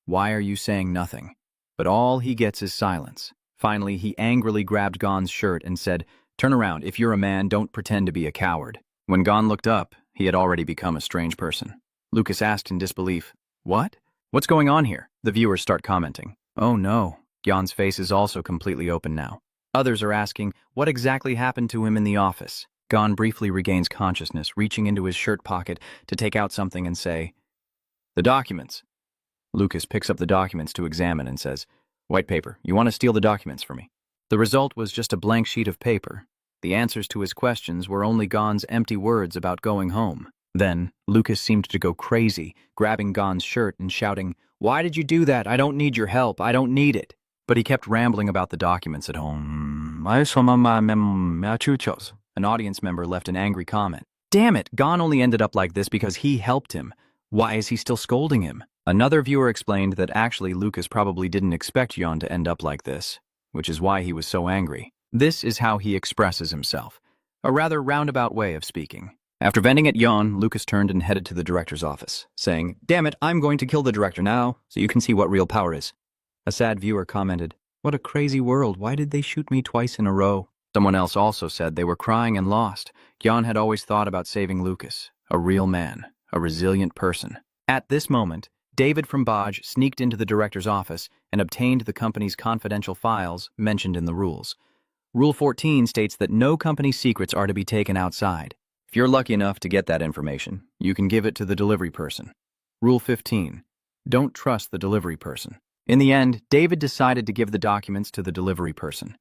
"Why are you saying nothing?" But all he gets is silence. Finally, he angrily grabbed Gon's shirt and said, "Turn around. If you're a man, don't pretend to be a coward." When Gon looked up, he had already become a strange person. Lucas asked in disbelief, "What? What's going on here?" The viewers start commenting. "Oh no." Gion's face is also completely open now. Others are asking what exactly happened to him in the office. Gon briefly regains consciousness, reaching into his shirt pocket to take out something and say, "The documents." Lucas picks up the documents to examine and says, "White paper, you want to steal the documents for me?" The result was just a blank sheet of paper. The answers to his questions were only Gon's empty words about going home. Then, Lucas seemed to go crazy, grabbing Gon's shirt and shouting, "Why did you do that? I don't need your help. I don't need it." But he kept rambling about the documents at home. An audience member left an angry comment. "Damn it, Gon only ended up like this because he helped him. Why is he still scolding him?" Another viewer explained that actually Lucas probably didn't expect Yon to end up like this, which is why he was so angry. This is how he expresses himself, a rather roundabout way of speaking. After venting at yawn, Lucas turned and headed to the director's office, saying, "Damn it, I'm going to kill the director now, so you can see what real power is." A sad viewer commented, "What a crazy world, why did they shoot me twice in a row?" Someone else also said they were crying and lost. Gyan had always thought about saving Lucas, a real man, a resilient person. At this moment, David from Baj sneaked into the director's office and obtained the company's confidential files mentioned in the rules. Rule 14 states that no company secrets are to be taken outside. If you're lucky enough to get that information, you can give it to the delivery person. Rule 15. Don't trust the delivery person. In the end, David decided to give the documents to the delivery person.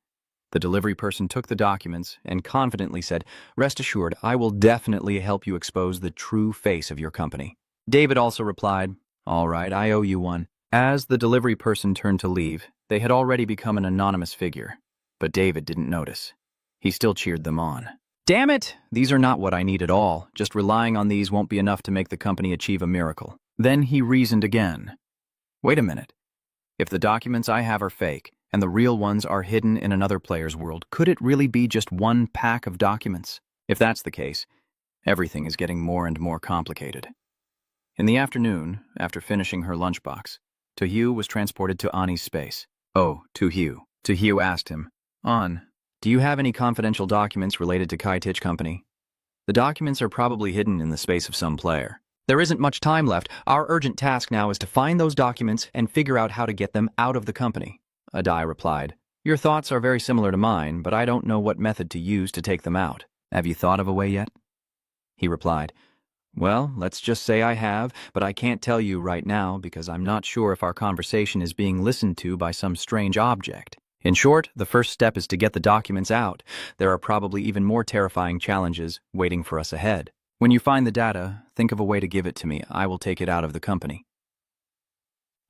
The delivery person took the documents and confidently said, "Rest assured, I will definitely help you expose the true face of your company." David also replied, "All right, I owe you one." As the delivery person turned to leave, they had already become an anonymous figure. But David didn't notice. He still cheered them on. "Damn it! These are not what I need at all. Just relying on these won't be enough to make the company achieve a miracle." Then he reasoned again. Wait a minute. If the documents I have are fake, and the real ones are hidden in another player's world, could it really be just one pack of documents? If that's the case, everything is getting more and more complicated. In the afternoon, after finishing her lunchbox, Tojo was transported to Ani's space. "Oh, Tojo." Tojo asked him, "An, do you have any confidential documents related to Kaitich Company?" "The documents are probably hidden in the space of some player." "There isn't much time left. Our urgent task now is to find those documents and figure out how to get them out of the company." Adai replied, "Your thoughts are very similar to mine, but I don't know what method to use to take them out." "Have you thought of a way yet?" He replied, "Well, let's just say I have, but I can't tell you right now because I'm not sure if our conversation is being listened to by some strange object. In short, the first step is to get the documents out. There are probably even more terrifying challenges waiting for us ahead. When you find the data, think of a way to give it to me. I will take it out of the company."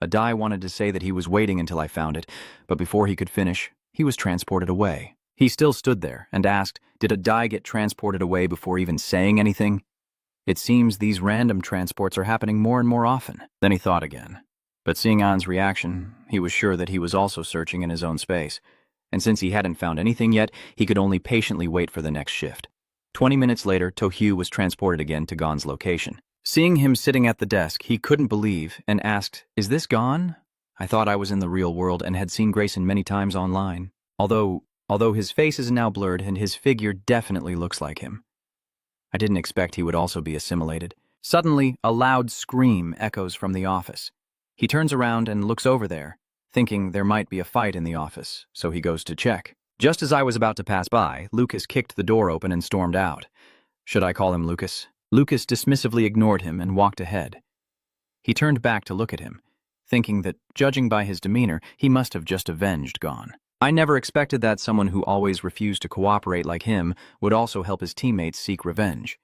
Adai wanted to say that he was waiting until I found it, but before he could finish, he was transported away. He still stood there and asked, did Adai get transported away before even saying anything? It seems these random transports are happening more and more often. Then he thought again. But seeing An's reaction, he was sure that he was also searching in his own space. And since he hadn't found anything yet, he could only patiently wait for the next shift. 20 minutes later, Tojo was transported again to Gon's location. Seeing him sitting at the desk, he couldn't believe and asked, "Is this Gon? I thought I was in the real world and had seen Grayson many times online. Although his face is now blurred and his figure definitely looks like him. I didn't expect he would also be assimilated." Suddenly, a loud scream echoes from the office. He turns around and looks over there, thinking there might be a fight in the office, so he goes to check. Just as I was about to pass by, Lucas kicked the door open and stormed out. Should I call him Lucas? Lucas dismissively ignored him and walked ahead. He turned back to look at him, thinking that, judging by his demeanor, he must have just avenged Gon. I never expected that someone who always refused to cooperate like him would also help his teammates seek revenge.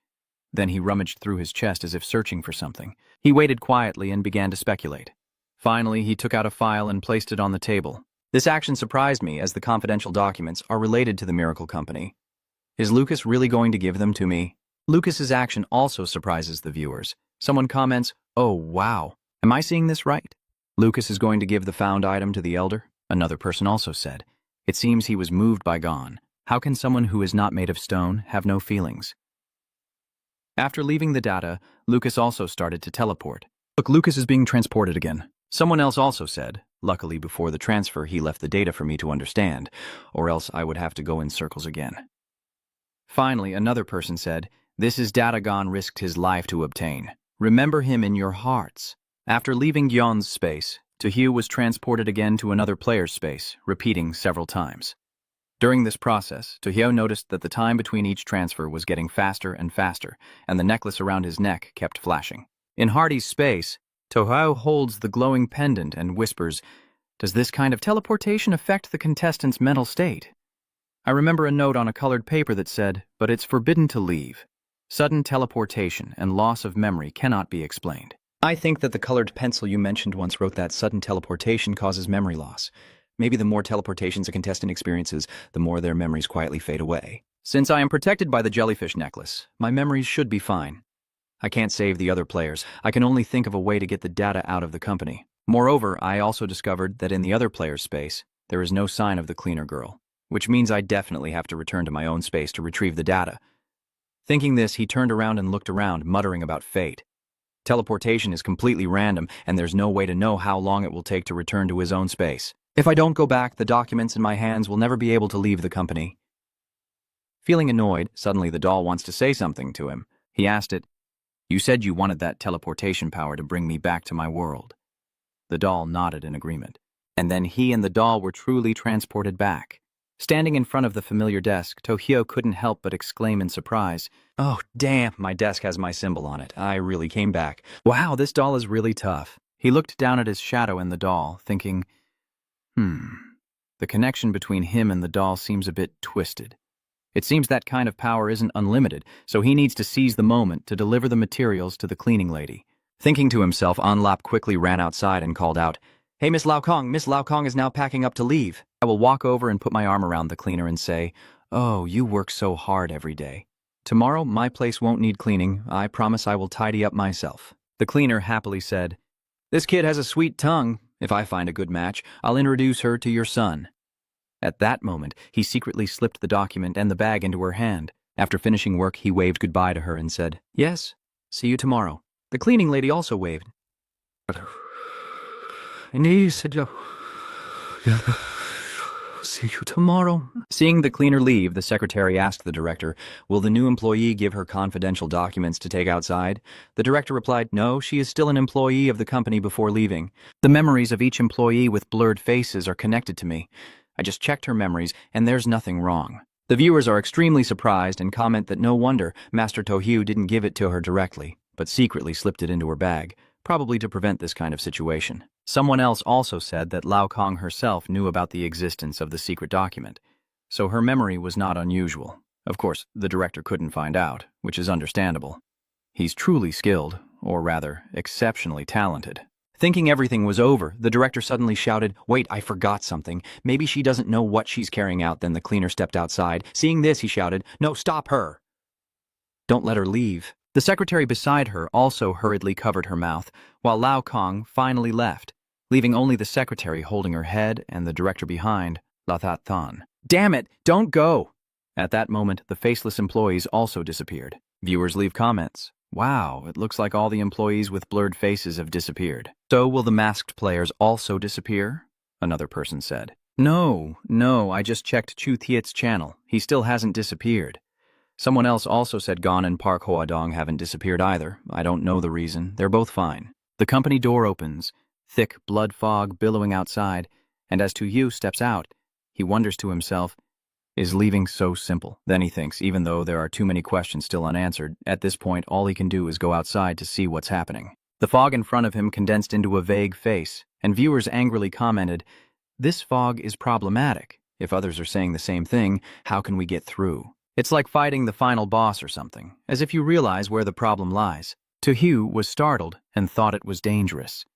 Then he rummaged through his chest as if searching for something. He waited quietly and began to speculate. Finally, he took out a file and placed it on the table. This action surprised me, as the confidential documents are related to the Miracle Company. Is Lucas really going to give them to me? Lucas's action also surprises the viewers. Someone comments, "Oh, wow. Am I seeing this right? Lucas is going to give the found item to the Elder?" Another person also said, "It seems he was moved by Gon. How can someone who is not made of stone have no feelings?" After leaving the data, Lucas also started to teleport. "Look, Lucas is being transported again." Someone else also said, "Luckily before the transfer he left the data for me to understand, or else I would have to go in circles again." Finally, another person said, "This is data Gon risked his life to obtain. Remember him in your hearts." After leaving Gyeon's space, Tojo was transported again to another player's space, repeating several times. During this process, Tojo noticed that the time between each transfer was getting faster and faster, and the necklace around his neck kept flashing. In Hardy's space, Tojo holds the glowing pendant and whispers, "Does this kind of teleportation affect the contestant's mental state?" I remember a note on a colored paper that said, "But it's forbidden to leave. Sudden teleportation and loss of memory cannot be explained." I think that the colored pencil you mentioned once wrote that sudden teleportation causes memory loss. Maybe the more teleportations a contestant experiences, the more their memories quietly fade away. Since I am protected by the jellyfish necklace, my memories should be fine. I can't save the other players. I can only think of a way to get the data out of the company. Moreover, I also discovered that in the other player's space, there is no sign of the cleaner girl, which means I definitely have to return to my own space to retrieve the data. Thinking this, he turned around and looked around, muttering about fate. Teleportation is completely random, and there's no way to know how long it will take to return to his own space. If I don't go back, the documents in my hands will never be able to leave the company. Feeling annoyed, suddenly the doll wants to say something to him. He asked it, "You said you wanted that teleportation power to bring me back to my world." The doll nodded in agreement. And then he and the doll were truly transported back. Standing in front of the familiar desk, Tojo couldn't help but exclaim in surprise, "Oh, damn, my desk has my symbol on it. I really came back. Wow, this doll is really tough." He looked down at his shadow in the doll, thinking, the connection between him and the doll seems a bit twisted. It seems that kind of power isn't unlimited, so he needs to seize the moment to deliver the materials to the cleaning lady. Thinking to himself, Anlap quickly ran outside and called out, "Hey, Miss Laokong, Miss Laokong is now packing up to leave." I will walk over and put my arm around the cleaner and say, "Oh, you work so hard every day. Tomorrow, my place won't need cleaning. I promise I will tidy up myself." The cleaner happily said, "This kid has a sweet tongue. If I find a good match, I'll introduce her to your son." At that moment, he secretly slipped the document and the bag into her hand. After finishing work, he waved goodbye to her and said, "Yes, see you tomorrow." The cleaning lady also waved. "See you tomorrow." Seeing the cleaner leave, the secretary asked the director, "Will the new employee give her confidential documents to take outside?" The director replied, "No, she is still an employee of the company before leaving. The memories of each employee with blurred faces are connected to me. I just checked her memories, and there's nothing wrong." The viewers are extremely surprised and comment that no wonder Master Tojo didn't give it to her directly, but secretly slipped it into her bag, probably to prevent this kind of situation. Someone else also said that Laokong herself knew about the existence of the secret document, so her memory was not unusual. Of course, the director couldn't find out, which is understandable. He's truly skilled, or rather, exceptionally talented. Thinking everything was over, the director suddenly shouted, "Wait, I forgot something. Maybe she doesn't know what she's carrying out." Then the cleaner stepped outside. Seeing this, he shouted, "No, stop her! Don't let her leave." The secretary beside her also hurriedly covered her mouth, while Laokong finally left, leaving only the secretary holding her head and the director behind, Lathat Than. "Damn it, don't go!" At that moment, the faceless employees also disappeared. Viewers leave comments. Wow, it looks like all the employees with blurred faces have disappeared. "So will the masked players also disappear?" Another person said. No, I just checked Chu Thiet's channel. He still hasn't disappeared." Someone else also said Gon and Park Hoadong haven't disappeared either. I don't know the reason. They're both fine. The company door opens, thick blood fog billowing outside, and as Tojo steps out, he wonders to himself, is leaving so simple? Then he thinks, even though there are too many questions still unanswered, at this point all he can do is go outside to see what's happening. The fog in front of him condensed into a vague face, and viewers angrily commented, "This fog is problematic. If others are saying the same thing, how can we get through?" It's like fighting the final boss or something, as if you realize where the problem lies. Tojo was startled and thought it was dangerous.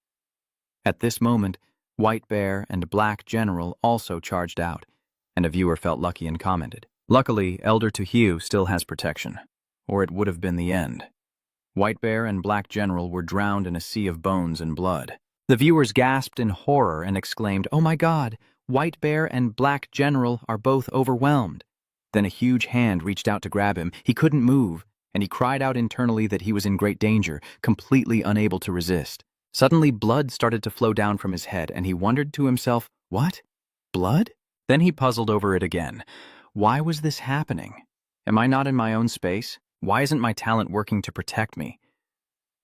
At this moment, White Bear and Black General also charged out, and a viewer felt lucky and commented, "Luckily, Elder Tojo still has protection, or it would have been the end." White Bear and Black General were drowned in a sea of bones and blood. The viewers gasped in horror and exclaimed, "Oh my God, White Bear and Black General are both overwhelmed." Then a huge hand reached out to grab him. He couldn't move, and he cried out internally that he was in great danger, completely unable to resist. Suddenly, blood started to flow down from his head, and he wondered to himself, "What? Blood?" Then he puzzled over it again. Why was this happening? Am I not in my own space? Why isn't my talent working to protect me?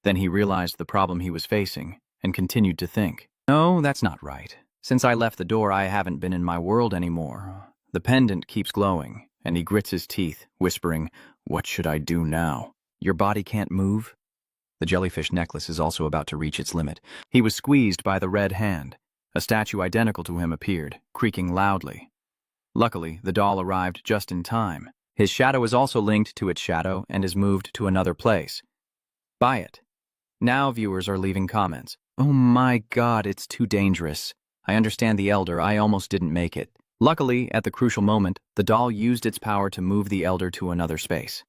Then he realized the problem he was facing, and continued to think. No, that's not right. Since I left the door, I haven't been in my world anymore. The pendant keeps glowing, and he grits his teeth, whispering, "What should I do now?" Your body can't move? The jellyfish necklace is also about to reach its limit. He was squeezed by the red hand. A statue identical to him appeared, creaking loudly. Luckily, the doll arrived just in time. His shadow is also linked to its shadow and is moved to another place. Buy it. Now viewers are leaving comments. "Oh my God, it's too dangerous. I understand the elder, I almost didn't make it." Luckily, at the crucial moment, the doll used its power to move the elder to another space.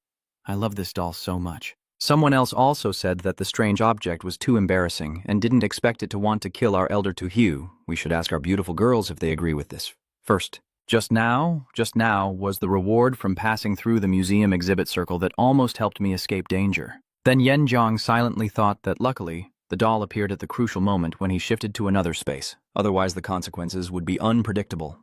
I love this doll so much. Someone else also said that the strange object was too embarrassing and didn't expect it to want to kill our elder Tojo. We should ask our beautiful girls if they agree with this. First, Just now was the reward from passing through the museum exhibit circle that almost helped me escape danger. Then Yenjiang silently thought that luckily, the doll appeared at the crucial moment when he shifted to another space. Otherwise, the consequences would be unpredictable.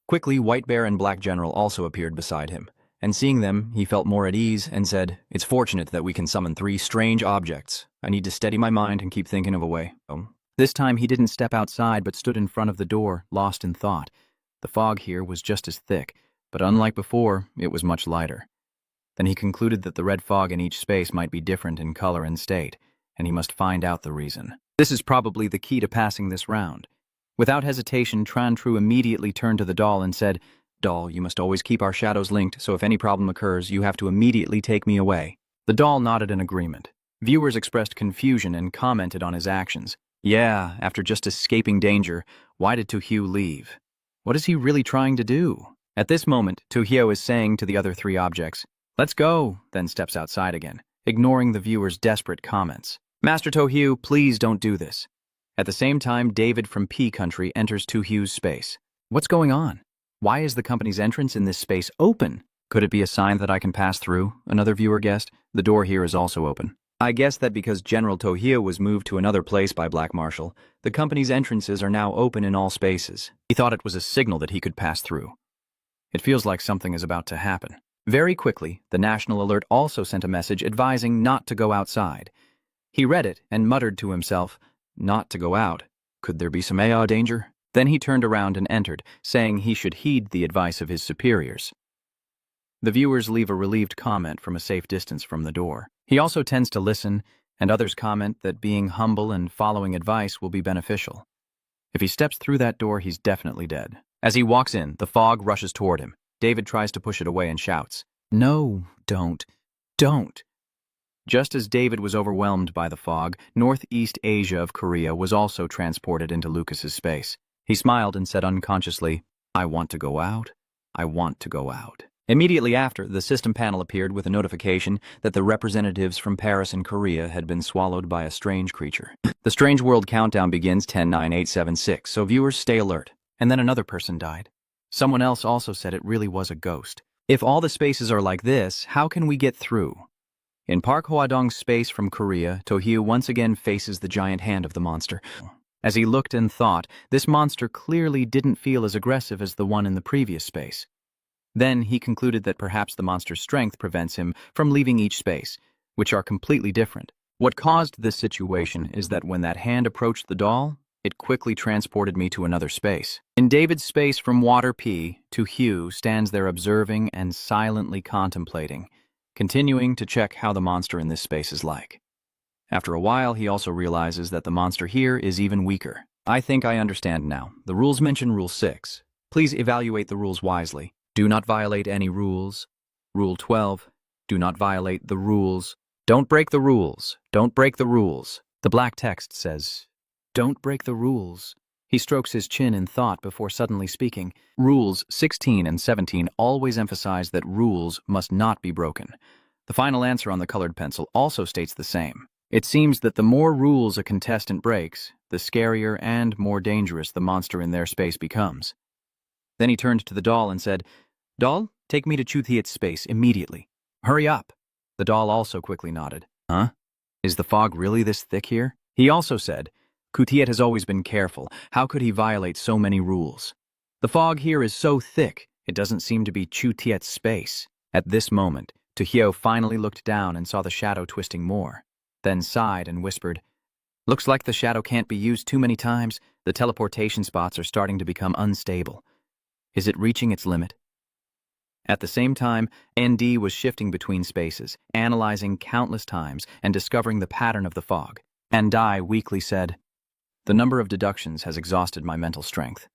Quickly, White Bear and Black General also appeared beside him, and seeing them, he felt more at ease and said, "It's fortunate that we can summon 3 strange objects. I need to steady my mind and keep thinking of a way." This time he didn't step outside but stood in front of the door, lost in thought. The fog here was just as thick, but unlike before, it was much lighter. Then he concluded that the red fog in each space might be different in color and state, and he must find out the reason. This is probably the key to passing this round. Without hesitation, Tran-Tru immediately turned to the doll and said, "Doll, you must always keep our shadows linked, so if any problem occurs, you have to immediately take me away." The doll nodded in agreement. Viewers expressed confusion and commented on his actions. Yeah, after just escaping danger, why did Tojo leave? What is he really trying to do? At this moment, Tojo is saying to the other 3 objects, "Let's go," then steps outside again, ignoring the viewers' desperate comments. "Master Tojo, please don't do this." At the same time, David from P Country enters Tojo's space. What's going on? Why is the company's entrance in this space open? Could it be a sign that I can pass through? Another viewer guessed. The door here is also open. I guess that because General Tojo was moved to another place by Black Marshal, the company's entrances are now open in all spaces. He thought it was a signal that he could pass through. It feels like something is about to happen. Very quickly, the National Alert also sent a message advising not to go outside. He read it and muttered to himself, "Not to go out. Could there be some AI danger?" Then he turned around and entered, saying he should heed the advice of his superiors. The viewers leave a relieved comment from a safe distance from the door. He also tends to listen, and others comment that being humble and following advice will be beneficial. If he steps through that door, he's definitely dead. As he walks in, the fog rushes toward him. David tries to push it away and shouts, "No, don't. Just as David was overwhelmed by the fog, Northeast Asia of Korea was also transported into Lucas's space. He smiled and said unconsciously, "I want to go out. I want to go out." Immediately after, the system panel appeared with a notification that the representatives from Paris and Korea had been swallowed by a strange creature. The Strange World countdown begins 10-9-8-7-6, so viewers stay alert. And then another person died. Someone else also said it really was a ghost. If all the spaces are like this, how can we get through? In Park Hwadong's space from Korea, Tojo once again faces the giant hand of the monster. As he looked and thought, this monster clearly didn't feel as aggressive as the one in the previous space. Then he concluded that perhaps the monster's strength prevents him from leaving each space, which are completely different. What caused this situation is that when that hand approached the doll, it quickly transported me to another space. In David's space from Water P, Tojo stands there observing and silently contemplating, continuing to check how the monster in this space is like. After a while, he also realizes that the monster here is even weaker. I think I understand now. The rules mention Rule 6. Please evaluate the rules wisely. Do not violate any rules. Rule 12. Do not violate the rules. Don't break the rules. Don't break the rules. The black text says, "Don't break the rules." He strokes his chin in thought before suddenly speaking. Rules 16 and 17 always emphasize that rules must not be broken. The final answer on the colored pencil also states the same. It seems that the more rules a contestant breaks, the scarier and more dangerous the monster in their space becomes. Then he turned to the doll and said, "Doll, take me to Chuthiet's space immediately. Hurry up." The doll also quickly nodded. Huh? Is the fog really this thick here? He also said, "Chuthiet has always been careful. How could he violate so many rules? The fog here is so thick, it doesn't seem to be Chuthiet's space." At this moment, Tojo finally looked down and saw the shadow twisting more, then sighed and whispered, "Looks like the shadow can't be used too many times. The teleportation spots are starting to become unstable. Is it reaching its limit?" At the same time, ND was shifting between spaces, analyzing countless times and discovering the pattern of the fog. And I weakly said, "The number of deductions has exhausted my mental strength."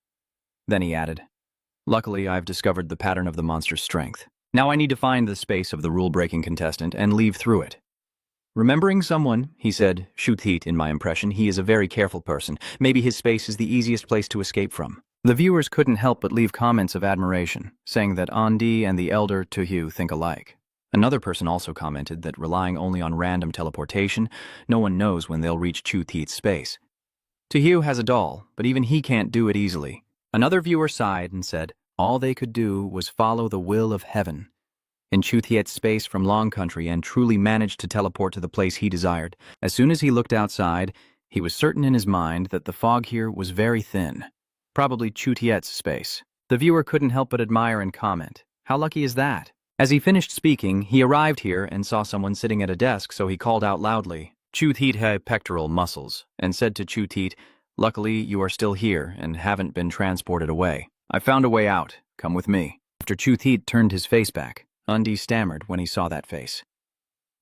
Then he added, "Luckily, I've discovered the pattern of the monster's strength. Now I need to find the space of the rule-breaking contestant and leave through it." Remembering someone, he said, "Chuthiet, in my impression, he is a very careful person. Maybe his space is the easiest place to escape from." The viewers couldn't help but leave comments of admiration, saying that Andi and the elder Tojo think alike. Another person also commented that relying only on random teleportation, no one knows when they'll reach Chuthiet's space. Tojo has a doll, but even he can't do it easily. Another viewer sighed and said, All they could do was follow the will of heaven. In Chu Thiet's space from Long Country and truly managed to teleport to the place he desired. As soon as he looked outside, he was certain in his mind that the fog here was very thin. Probably Chu Thiet's space. The viewer couldn't help but admire and comment, "How lucky is that?" As he finished speaking, he arrived here and saw someone sitting at a desk, so he called out loudly, "Chu Thiet has pectoral muscles," and said to Chu Thiet, "Luckily, you are still here and haven't been transported away. I found a way out. Come with me." After Chu Thiet turned his face back, Undi stammered when he saw that face.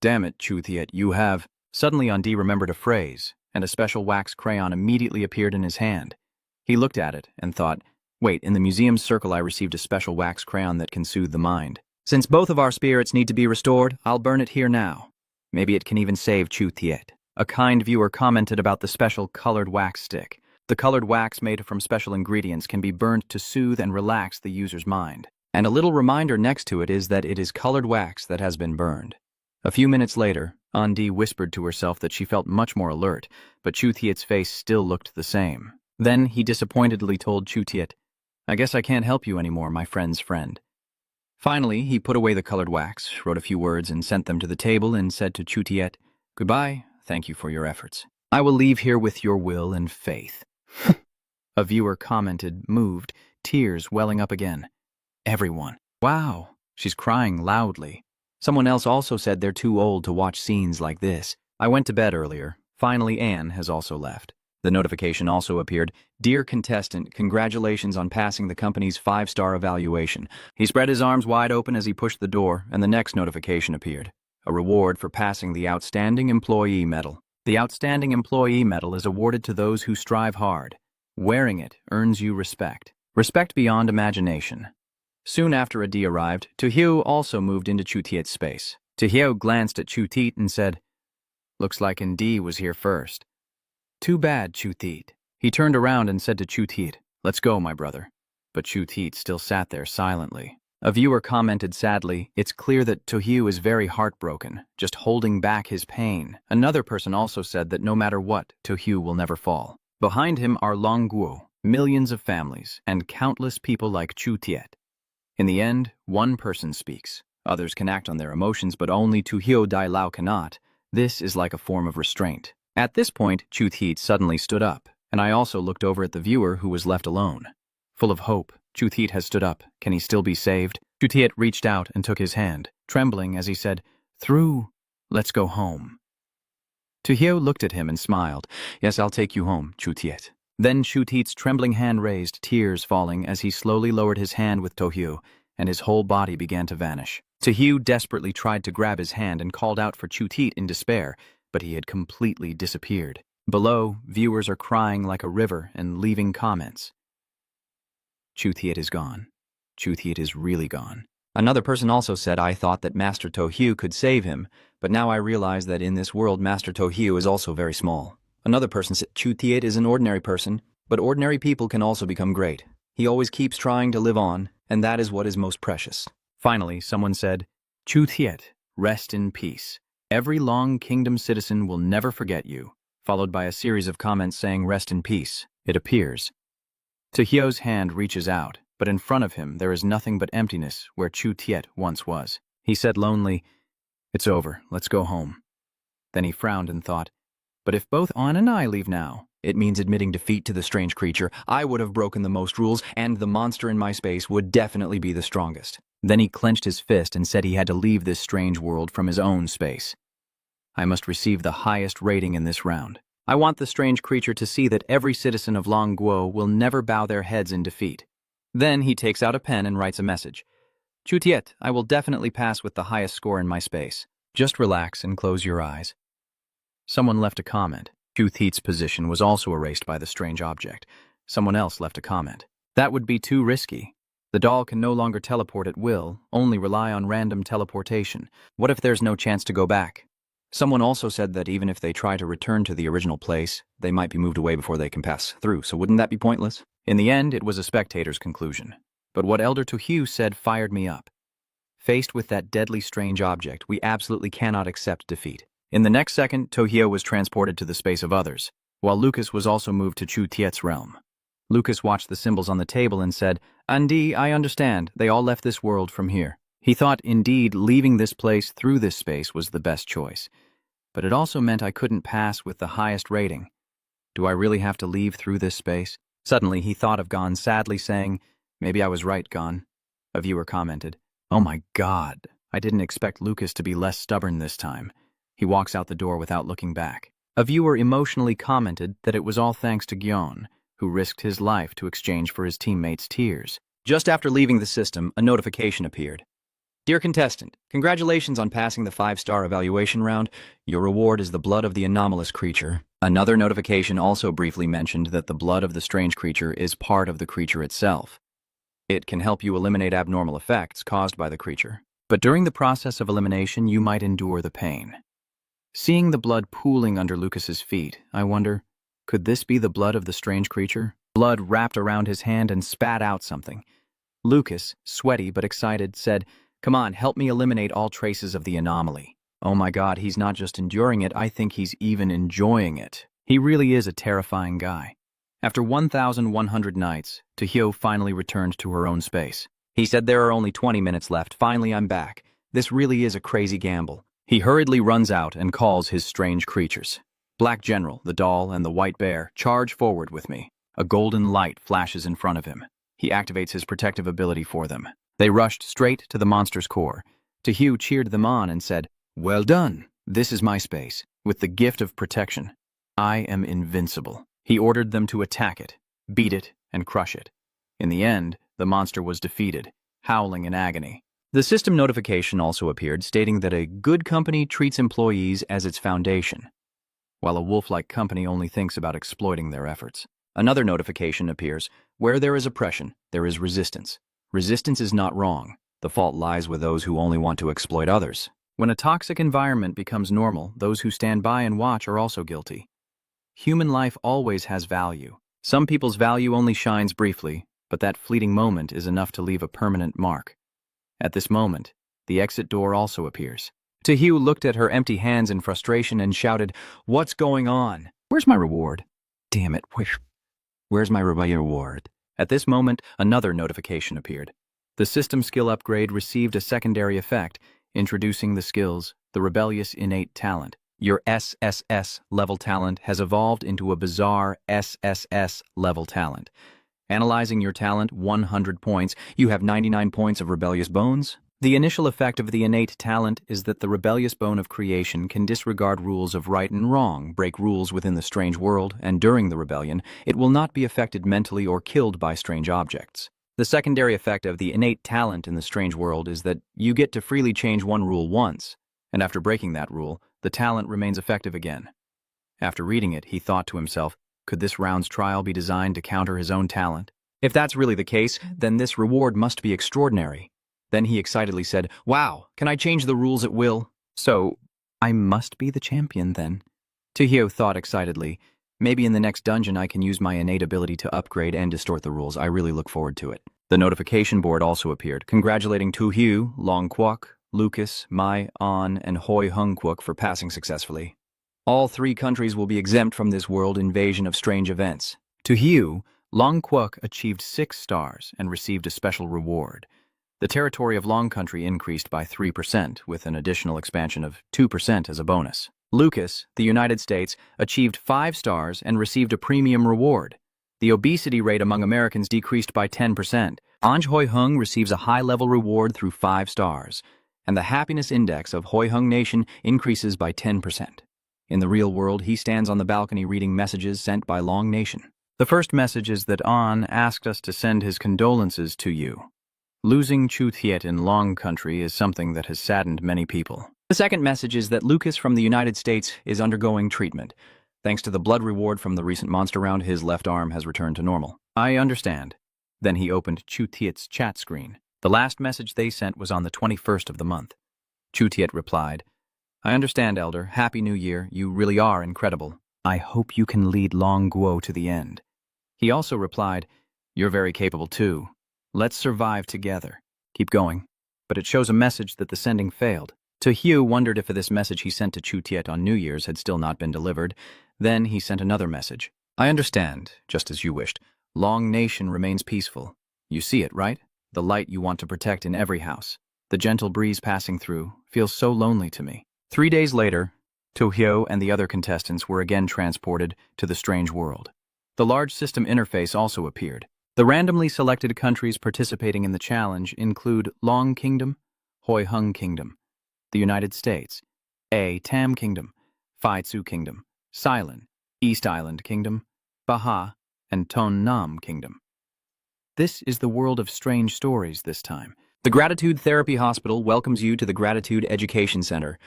"Damn it, Chu Thiet, you have..." Suddenly Undi remembered a phrase, and a special wax crayon immediately appeared in his hand. He looked at it and thought, "Wait, in the museum's circle I received a special wax crayon that can soothe the mind. Since both of our spirits need to be restored, I'll burn it here now. Maybe it can even save Chu Thiet." A kind viewer commented about the special colored wax stick. The colored wax made from special ingredients can be burned to soothe and relax the user's mind. And a little reminder next to it is that it is colored wax that has been burned. A few minutes later, Undi whispered to herself that she felt much more alert, but Chu Thiet's face still looked the same. Then he disappointedly told Chu Thiet, "I guess I can't help you anymore, my friend's friend." Finally, he put away the colored wax, wrote a few words and sent them to the table and said to Chu Thiet, "Goodbye, thank you for your efforts. I will leave here with your will and faith." A viewer commented, moved, tears welling up again. Everyone, "Wow, she's crying loudly." Someone else also said they're too old to watch scenes like this. I went to bed earlier. Finally, Anne has also left. The notification also appeared, "Dear contestant, congratulations on passing the company's 5-star evaluation." He spread his arms wide open as he pushed the door, and the next notification appeared. A reward for passing the Outstanding Employee Medal. The Outstanding Employee Medal is awarded to those who strive hard. Wearing it earns you respect. Respect beyond imagination. Soon after Adi arrived, Tojo also moved into Chu Thiet's space. Tojo glanced at Chu Thiet and said, "Looks like Ndi was here first. Too bad, Chu Thiet." He turned around and said to Chu Thiet, "Let's go, my brother." But Chu Thiet still sat there silently. A viewer commented sadly, "It's clear that Tojo is very heartbroken, just holding back his pain." Another person also said that no matter what, Tojo will never fall. Behind him are Longguo, millions of families, and countless people like Chu Thiet. In the end, one person speaks. Others can act on their emotions, but only Tojo Dai Lao cannot. This is like a form of restraint. At this point, Chu Thiet suddenly stood up, and I also looked over at the viewer who was left alone. Full of hope, Chu Thiet has stood up. Can he still be saved? Chu Thiet reached out and took his hand, trembling as he said, "Through, let's go home." Tojo looked at him and smiled. "Yes, I'll take you home, Chu Thiet." Then Chu Thiet's trembling hand raised, tears falling as he slowly lowered his hand with Tojo, and his whole body began to vanish. Tojo desperately tried to grab his hand and called out for Chu Thiet in despair, but he had completely disappeared. Below, viewers are crying like a river and leaving comments. Chu Thiet is gone. Chu Thiet is really gone. Another person also said, "I thought that Master Tojo could save him, but now I realize that in this world Master Tojo is also very small." Another person said, "Chu Thiet is an ordinary person, but ordinary people can also become great. He always keeps trying to live on, and that is what is most precious." Finally, someone said, "Chu Thiet, rest in peace. Every Long Kingdom citizen will never forget you," followed by a series of comments saying, "Rest in peace." It appears. Tojo's hand reaches out, but in front of him there is nothing but emptiness where Chu Thiet once was. He said lonely, "It's over, let's go home." Then he frowned and thought, "But if both An and I leave now, it means admitting defeat to the strange creature. I would have broken the most rules, and the monster in my space would definitely be the strongest." Then he clenched his fist and said he had to leave this strange world from his own space. "I must receive the highest rating in this round. I want the strange creature to see that every citizen of Longguo will never bow their heads in defeat." Then he takes out a pen and writes a message. "Chu Thiet, I will definitely pass with the highest score in my space. Just relax and close your eyes." Someone left a comment. Chu Thiet's position was also erased by the strange object. Someone else left a comment. "That would be too risky. The doll can no longer teleport at will, only rely on random teleportation. What if there's no chance to go back?" Someone also said that even if they try to return to the original place, they might be moved away before they can pass through, so wouldn't that be pointless? In the end, it was a spectator's conclusion. But what Elder Tojo said fired me up. Faced with that deadly strange object, we absolutely cannot accept defeat. In the next second, Tojo was transported to the space of others, while Lucas was also moved to Chu Thiet's realm. Lucas watched the symbols on the table and said, "Andi, I understand. They all left this world from here." He thought, indeed, leaving this place through this space was the best choice. But it also meant I couldn't pass with the highest rating. Do I really have to leave through this space? Suddenly, he thought of Gon sadly saying, "Maybe I was right, Gon." A viewer commented, "Oh my God, I didn't expect Lucas to be less stubborn this time." He walks out the door without looking back. A viewer emotionally commented that it was all thanks to Gyeon, who risked his life to exchange for his teammates' tears. Just after leaving the system, a notification appeared. Dear contestant, congratulations on passing the 5-star evaluation round. Your reward is the blood of the anomalous creature. Another notification also briefly mentioned that the blood of the strange creature is part of the creature itself. It can help you eliminate abnormal effects caused by the creature. But during the process of elimination, you might endure the pain. Seeing the blood pooling under Lucas's feet, I wonder, could this be the blood of the strange creature? Blood wrapped around his hand and spat out something. Lucas, sweaty but excited, said, "Come on, help me eliminate all traces of the anomaly." Oh my God, he's not just enduring it, I think he's even enjoying it. He really is a terrifying guy. After 1,100 nights, Tojo finally returned to her own space. He said, "There are only 20 minutes left. Finally, I'm back. This really is a crazy gamble." He hurriedly runs out and calls his strange creatures. Black General, the doll, and the white bear charge forward with me. A golden light flashes in front of him. He activates his protective ability for them. They rushed straight to the monster's core. Tojo cheered them on and said, "Well done. This is my space. With the gift of protection, I am invincible." He ordered them to attack it, beat it, and crush it. In the end, the monster was defeated, howling in agony. The system notification also appeared, stating that a good company treats employees as its foundation, while a wolf-like company only thinks about exploiting their efforts. Another notification appears. Where there is oppression, there is resistance. Resistance is not wrong. The fault lies with those who only want to exploit others. When a toxic environment becomes normal, those who stand by and watch are also guilty. Human life always has value. Some people's value only shines briefly, but that fleeting moment is enough to leave a permanent mark. At this moment, the exit door also appears. Tojo looked at her empty hands in frustration and shouted, "What's going on? Where's my reward? Damn it, where's my reward?" At this moment, another notification appeared. The system skill upgrade received a secondary effect, introducing the skills, the rebellious innate talent. Your SSS level talent has evolved into a bizarre SSS level talent. Analyzing your talent, 100 points, you have 99 points of rebellious bones. The initial effect of the innate talent is that the rebellious bone of creation can disregard rules of right and wrong, break rules within the strange world, and during the rebellion, it will not be affected mentally or killed by strange objects. The secondary effect of the innate talent in the strange world is that you get to freely change one rule once, and after breaking that rule, the talent remains effective again. After reading it, he thought to himself, could this round's trial be designed to counter his own talent? If that's really the case, then this reward must be extraordinary. Then he excitedly said, "Wow, can I change the rules at will?" So, I must be the champion then. Tojo thought excitedly, maybe in the next dungeon I can use my innate ability to upgrade and distort the rules. I really look forward to it. The notification board also appeared, congratulating Tojo, Longquok, Lucas, Mai, An, and Hoi Hungquok for passing successfully. All 3 countries will be exempt from this world invasion of strange events. Tojo, Longquok achieved 6 stars and received a special reward. The territory of Long Country increased by 3%, with an additional expansion of 2% as a bonus. Lucas, the United States, achieved 5 stars and received a premium reward. The obesity rate among Americans decreased by 10%. Anj Hoi Hung receives a high-level reward through 5 stars, and the happiness index of Hoi Hung Nation increases by 10%. In the real world, he stands on the balcony reading messages sent by Long Nation. The first message is that An asked us to send his condolences to you. Losing Chu Thiet in Long Country is something that has saddened many people. The second message is that Lucas from the United States is undergoing treatment. Thanks to the blood reward from the recent monster round, his left arm has returned to normal. I understand. Then he opened Chu Thiet's chat screen. The last message they sent was on the 21st of the month. Chu Thiet replied, I understand, Elder. Happy New Year. You really are incredible. I hope you can lead Long Guo to the end. He also replied, You're very capable too. Let's survive together. Keep going. But it shows a message that the sending failed. Tojo wondered if this message he sent to Chu Thiet on New Year's had still not been delivered. Then he sent another message. I understand, just as you wished. Long Nation remains peaceful. You see it, right? The light you want to protect in every house. The gentle breeze passing through feels so lonely to me. 3 days later, Tojo and the other contestants were again transported to the strange world. The large system interface also appeared. The randomly selected countries participating in the challenge include Long Kingdom, Hoi Hung Kingdom, the United States, Tam Kingdom, Phi Tsu Kingdom, Ceylon, East Island Kingdom, Baha, and Ton Nam Kingdom. This is the world of strange stories this time. The Gratitude Therapy Hospital welcomes you to the Gratitude Education Center.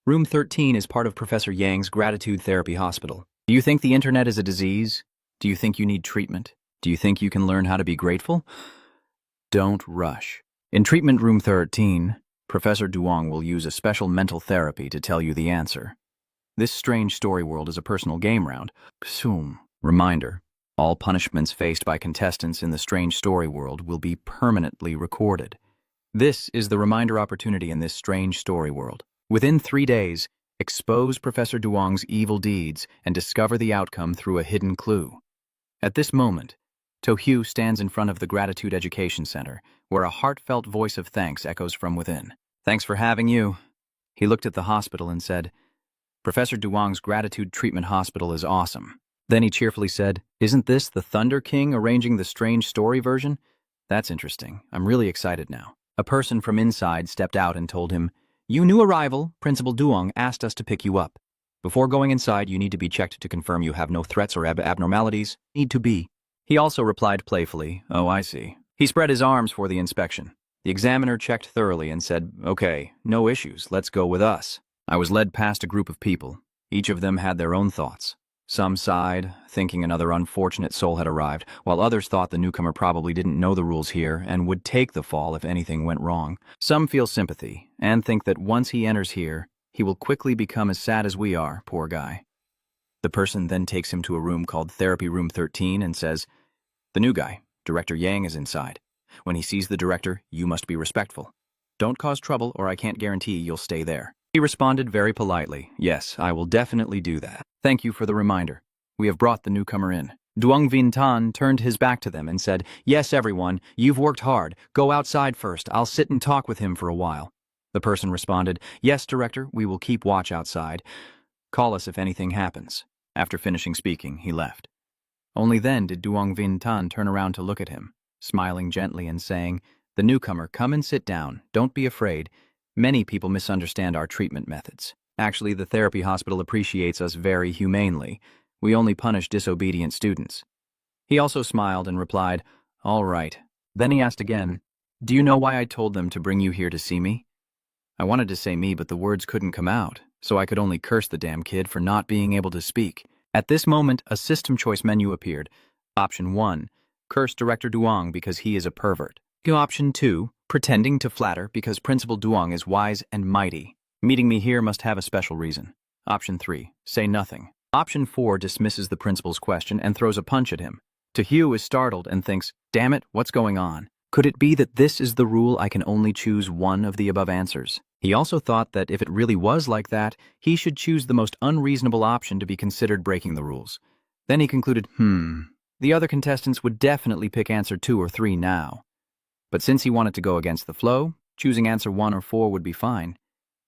Room 13 is part of Professor Yang's Gratitude Therapy Hospital. Do you think the internet is a disease? Do you think you need treatment? Do you think you can learn how to be grateful? Don't rush. In Treatment Room 13, Professor Duong will use a special mental therapy to tell you the answer. This strange story world is a personal game round. Psoom. Reminder, all punishments faced by contestants in the strange story world will be permanently recorded. This is the reminder opportunity in this strange story world. Within 3 days, expose Professor Duong's evil deeds and discover the outcome through a hidden clue. At this moment, Tohyu stands in front of the Gratitude Education Center, where a heartfelt voice of thanks echoes from within. Thanks for having you. He looked at the hospital and said, Professor Duong's Gratitude Treatment Hospital is awesome. Then he cheerfully said, Isn't this the Thunder King arranging the strange story version? That's interesting. I'm really excited now. A person from inside stepped out and told him, You new arrival, Principal Duong asked us to pick you up. Before going inside, you need to be checked to confirm you have no threats or abnormalities. Need to be. He also replied playfully, Oh, I see. He spread his arms for the inspection. The examiner checked thoroughly and said, Okay, no issues, let's go with us. I was led past a group of people. Each of them had their own thoughts. Some sighed, thinking another unfortunate soul had arrived, while others thought the newcomer probably didn't know the rules here and would take the fall if anything went wrong. Some feel sympathy and think that once he enters here, he will quickly become as sad as we are, poor guy. The person then takes him to a room called Therapy Room 13 and says, The new guy, Director Yang, is inside. When he sees the director, you must be respectful. Don't cause trouble or I can't guarantee you'll stay there. He responded very politely, Yes, I will definitely do that. Thank you for the reminder. We have brought the newcomer in. Duong Vin Tan turned his back to them and said, Yes, everyone, you've worked hard. Go outside first. I'll sit and talk with him for a while. The person responded, Yes, Director, we will keep watch outside. Call us if anything happens. After finishing speaking, he left. Only then did Duong Vin Tan turn around to look at him, smiling gently and saying, The newcomer, come and sit down. Don't be afraid. Many people misunderstand our treatment methods. Actually, the therapy hospital appreciates us very humanely. We only punish disobedient students. He also smiled and replied, All right. Then he asked again, Do you know why I told them to bring you here to see me? I wanted to say me, but the words couldn't come out, so I could only curse the damn kid for not being able to speak. At this moment, a system choice menu appeared. Option 1, curse Director Duong because he is a pervert. Option 2, pretending to flatter because Principal Duong is wise and mighty. Meeting me here must have a special reason. Option 3, say nothing. Option 4 dismisses the principal's question and throws a punch at him. Tohyu is startled and thinks, Damn it, what's going on? Could it be that this is the rule I can only choose one of the above answers? He also thought that if it really was like that, he should choose the most unreasonable option to be considered breaking the rules. Then he concluded, the other contestants would definitely pick answer 2 or 3 now. But since he wanted to go against the flow, choosing answer 1 or 4 would be fine.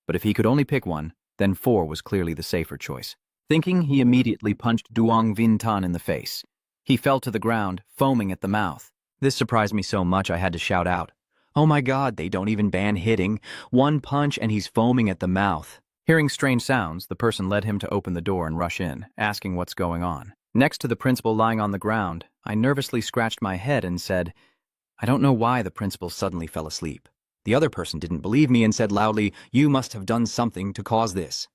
But if he could only pick one, then 4 was clearly the safer choice. Thinking, he immediately punched Duong Vin Tan in the face. He fell to the ground, foaming at the mouth. This surprised me so much I had to shout out, Oh my God, they don't even ban hitting. 1 punch and he's foaming at the mouth. Hearing strange sounds, the person led him to open the door and rush in, asking what's going on. Next to the principal lying on the ground, I nervously scratched my head and said, I don't know why the principal suddenly fell asleep. The other person didn't believe me and said loudly, You must have done something to cause this.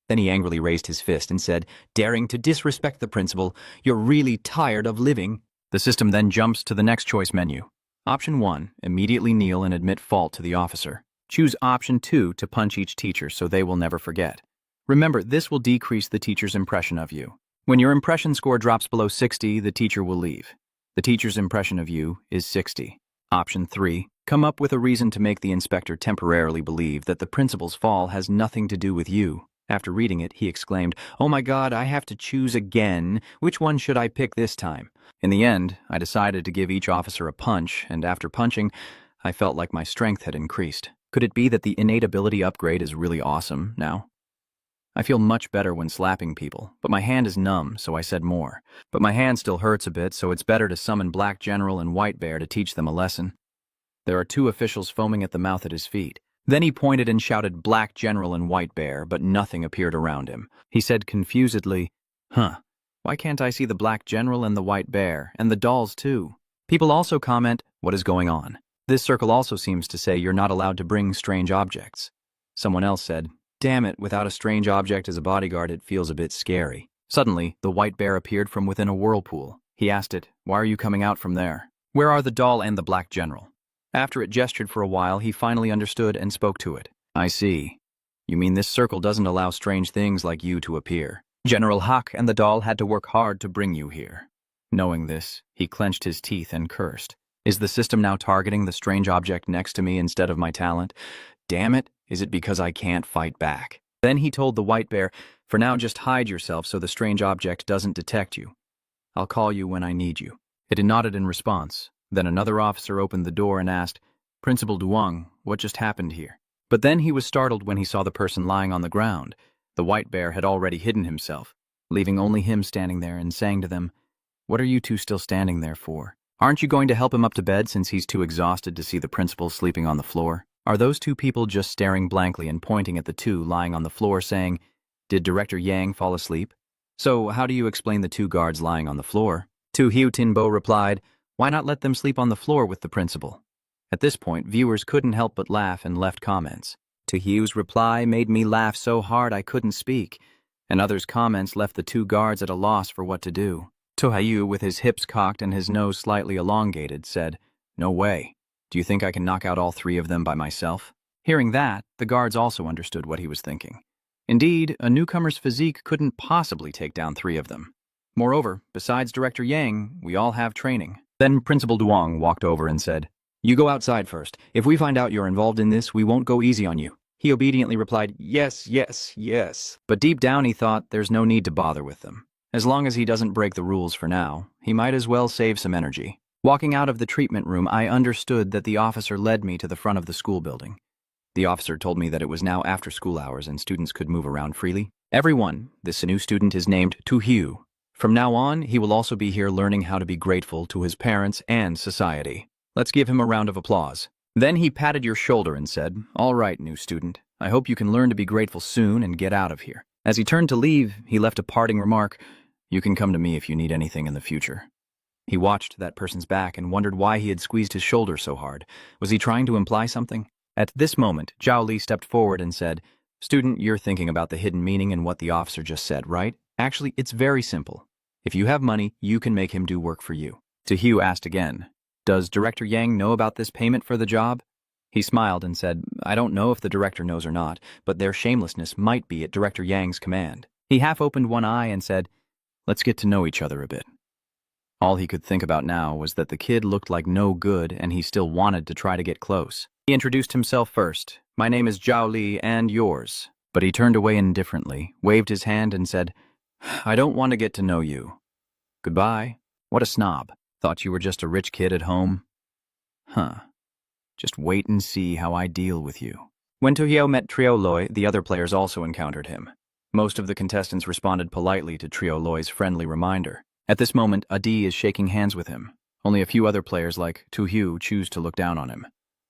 Then he angrily raised his fist and said, Daring to disrespect the principal, you're really tired of living. The system then jumps to the next choice menu. Option 1, immediately kneel and admit fault to the officer. Choose Option 2 to punch each teacher so they will never forget. Remember, this will decrease the teacher's impression of you. When your impression score drops below 60, the teacher will leave. The teacher's impression of you is 60. Option 3, come up with a reason to make the inspector temporarily believe that the principal's fall has nothing to do with you. After reading it, he exclaimed, "Oh my God, I have to choose again. Which one should I pick this time?" In the end, I decided to give each officer a punch, and after punching, I felt like my strength had increased. Could it be that the innate ability upgrade is really awesome now? I feel much better when slapping people, but my hand is numb, so I said more. But my hand still hurts a bit, so it's better to summon Black General and White Bear to teach them a lesson. There are two officials foaming at the mouth at his feet. Then he pointed and shouted Black General and White Bear, but nothing appeared around him. He said confusedly, why can't I see the Black General and the White Bear, and the dolls too? People also comment, what is going on? This circle also seems to say you're not allowed to bring strange objects. Someone else said, damn it, without a strange object as a bodyguard it feels a bit scary. Suddenly, the White Bear appeared from within a whirlpool. He asked it, why are you coming out from there? Where are the doll and the Black General? After it gestured for a while, he finally understood and spoke to it. I see. You mean this circle doesn't allow strange things like you to appear. General Huck and the doll had to work hard to bring you here. Knowing this, he clenched his teeth and cursed. Is the system now targeting the strange object next to me instead of my talent? Damn it, is it because I can't fight back? Then he told the White Bear, for now just hide yourself so the strange object doesn't detect you. I'll call you when I need you. It nodded in response. Then another officer opened the door and asked, Principal Duong, what just happened here? But then he was startled when he saw the person lying on the ground. The White Bear had already hidden himself, leaving only him standing there and saying to them, what are you two still standing there for? Aren't you going to help him up to bed since he's too exhausted to see the principal sleeping on the floor? Are those two people just staring blankly and pointing at the two lying on the floor saying, did Director Yang fall asleep? So how do you explain the two guards lying on the floor? To Hiu Tinbo replied, why not let them sleep on the floor with the principal? At this point, viewers couldn't help but laugh and left comments. To Hiu's reply made me laugh so hard I couldn't speak, and others' comments left the two guards at a loss for what to do. Tohayu, with his hips cocked and his nose slightly elongated, said, no way. Do you think I can knock out all three of them by myself? Hearing that, the guards also understood what he was thinking. Indeed, a newcomer's physique couldn't possibly take down three of them. Moreover, besides Director Yang, we all have training. Then Principal Duong walked over and said, you go outside first. If we find out you're involved in this, we won't go easy on you. He obediently replied, yes, yes, yes. But deep down he thought there's no need to bother with them. As long as he doesn't break the rules for now, he might as well save some energy. Walking out of the treatment room, I understood that the officer led me to the front of the school building. The officer told me that it was now after school hours and students could move around freely. Everyone, this new student is named Tu Hiu. From now on, he will also be here learning how to be grateful to his parents and society. Let's give him a round of applause. Then he patted your shoulder and said, all right, new student, I hope you can learn to be grateful soon and get out of here. As he turned to leave, he left a parting remark, you can come to me if you need anything in the future. He watched that person's back and wondered why he had squeezed his shoulder so hard. Was he trying to imply something? At this moment, Zhao Li stepped forward and said, student, you're thinking about the hidden meaning in what the officer just said, right? Actually, it's very simple. If you have money, you can make him do work for you. Tahiu asked again, does Director Yang know about this payment for the job? He smiled and said, I don't know if the director knows or not, but their shamelessness might be at Director Yang's command. He half opened one eye and said, let's get to know each other a bit. All he could think about now was that the kid looked like no good and he still wanted to try to get close. He introduced himself first. My name is Zhao Li and yours. But he turned away indifferently, waved his hand and said, I don't want to get to know you. Goodbye. What a snob. Thought you were just a rich kid at home? Just wait and see how I deal with you. When Tojo met Trio Loi, the other players also encountered him. Most of the contestants responded politely to Trio Loi's friendly reminder. At this moment, Adi is shaking hands with him. Only a few other players like Tu-Hyu choose to look down on him.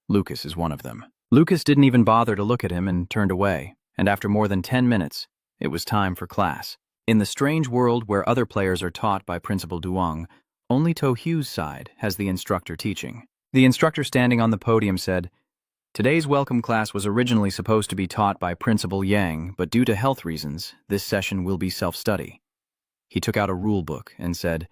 Lucas is one of them. Lucas didn't even bother to look at him and turned away, and after more than 10 minutes, it was time for class. In the strange world where other players are taught by Principal Duong, only To-Hyu's side has the instructor teaching. The instructor standing on the podium said, today's welcome class was originally supposed to be taught by Principal Yang, but due to health reasons, this session will be self-study. He took out a rule book and said,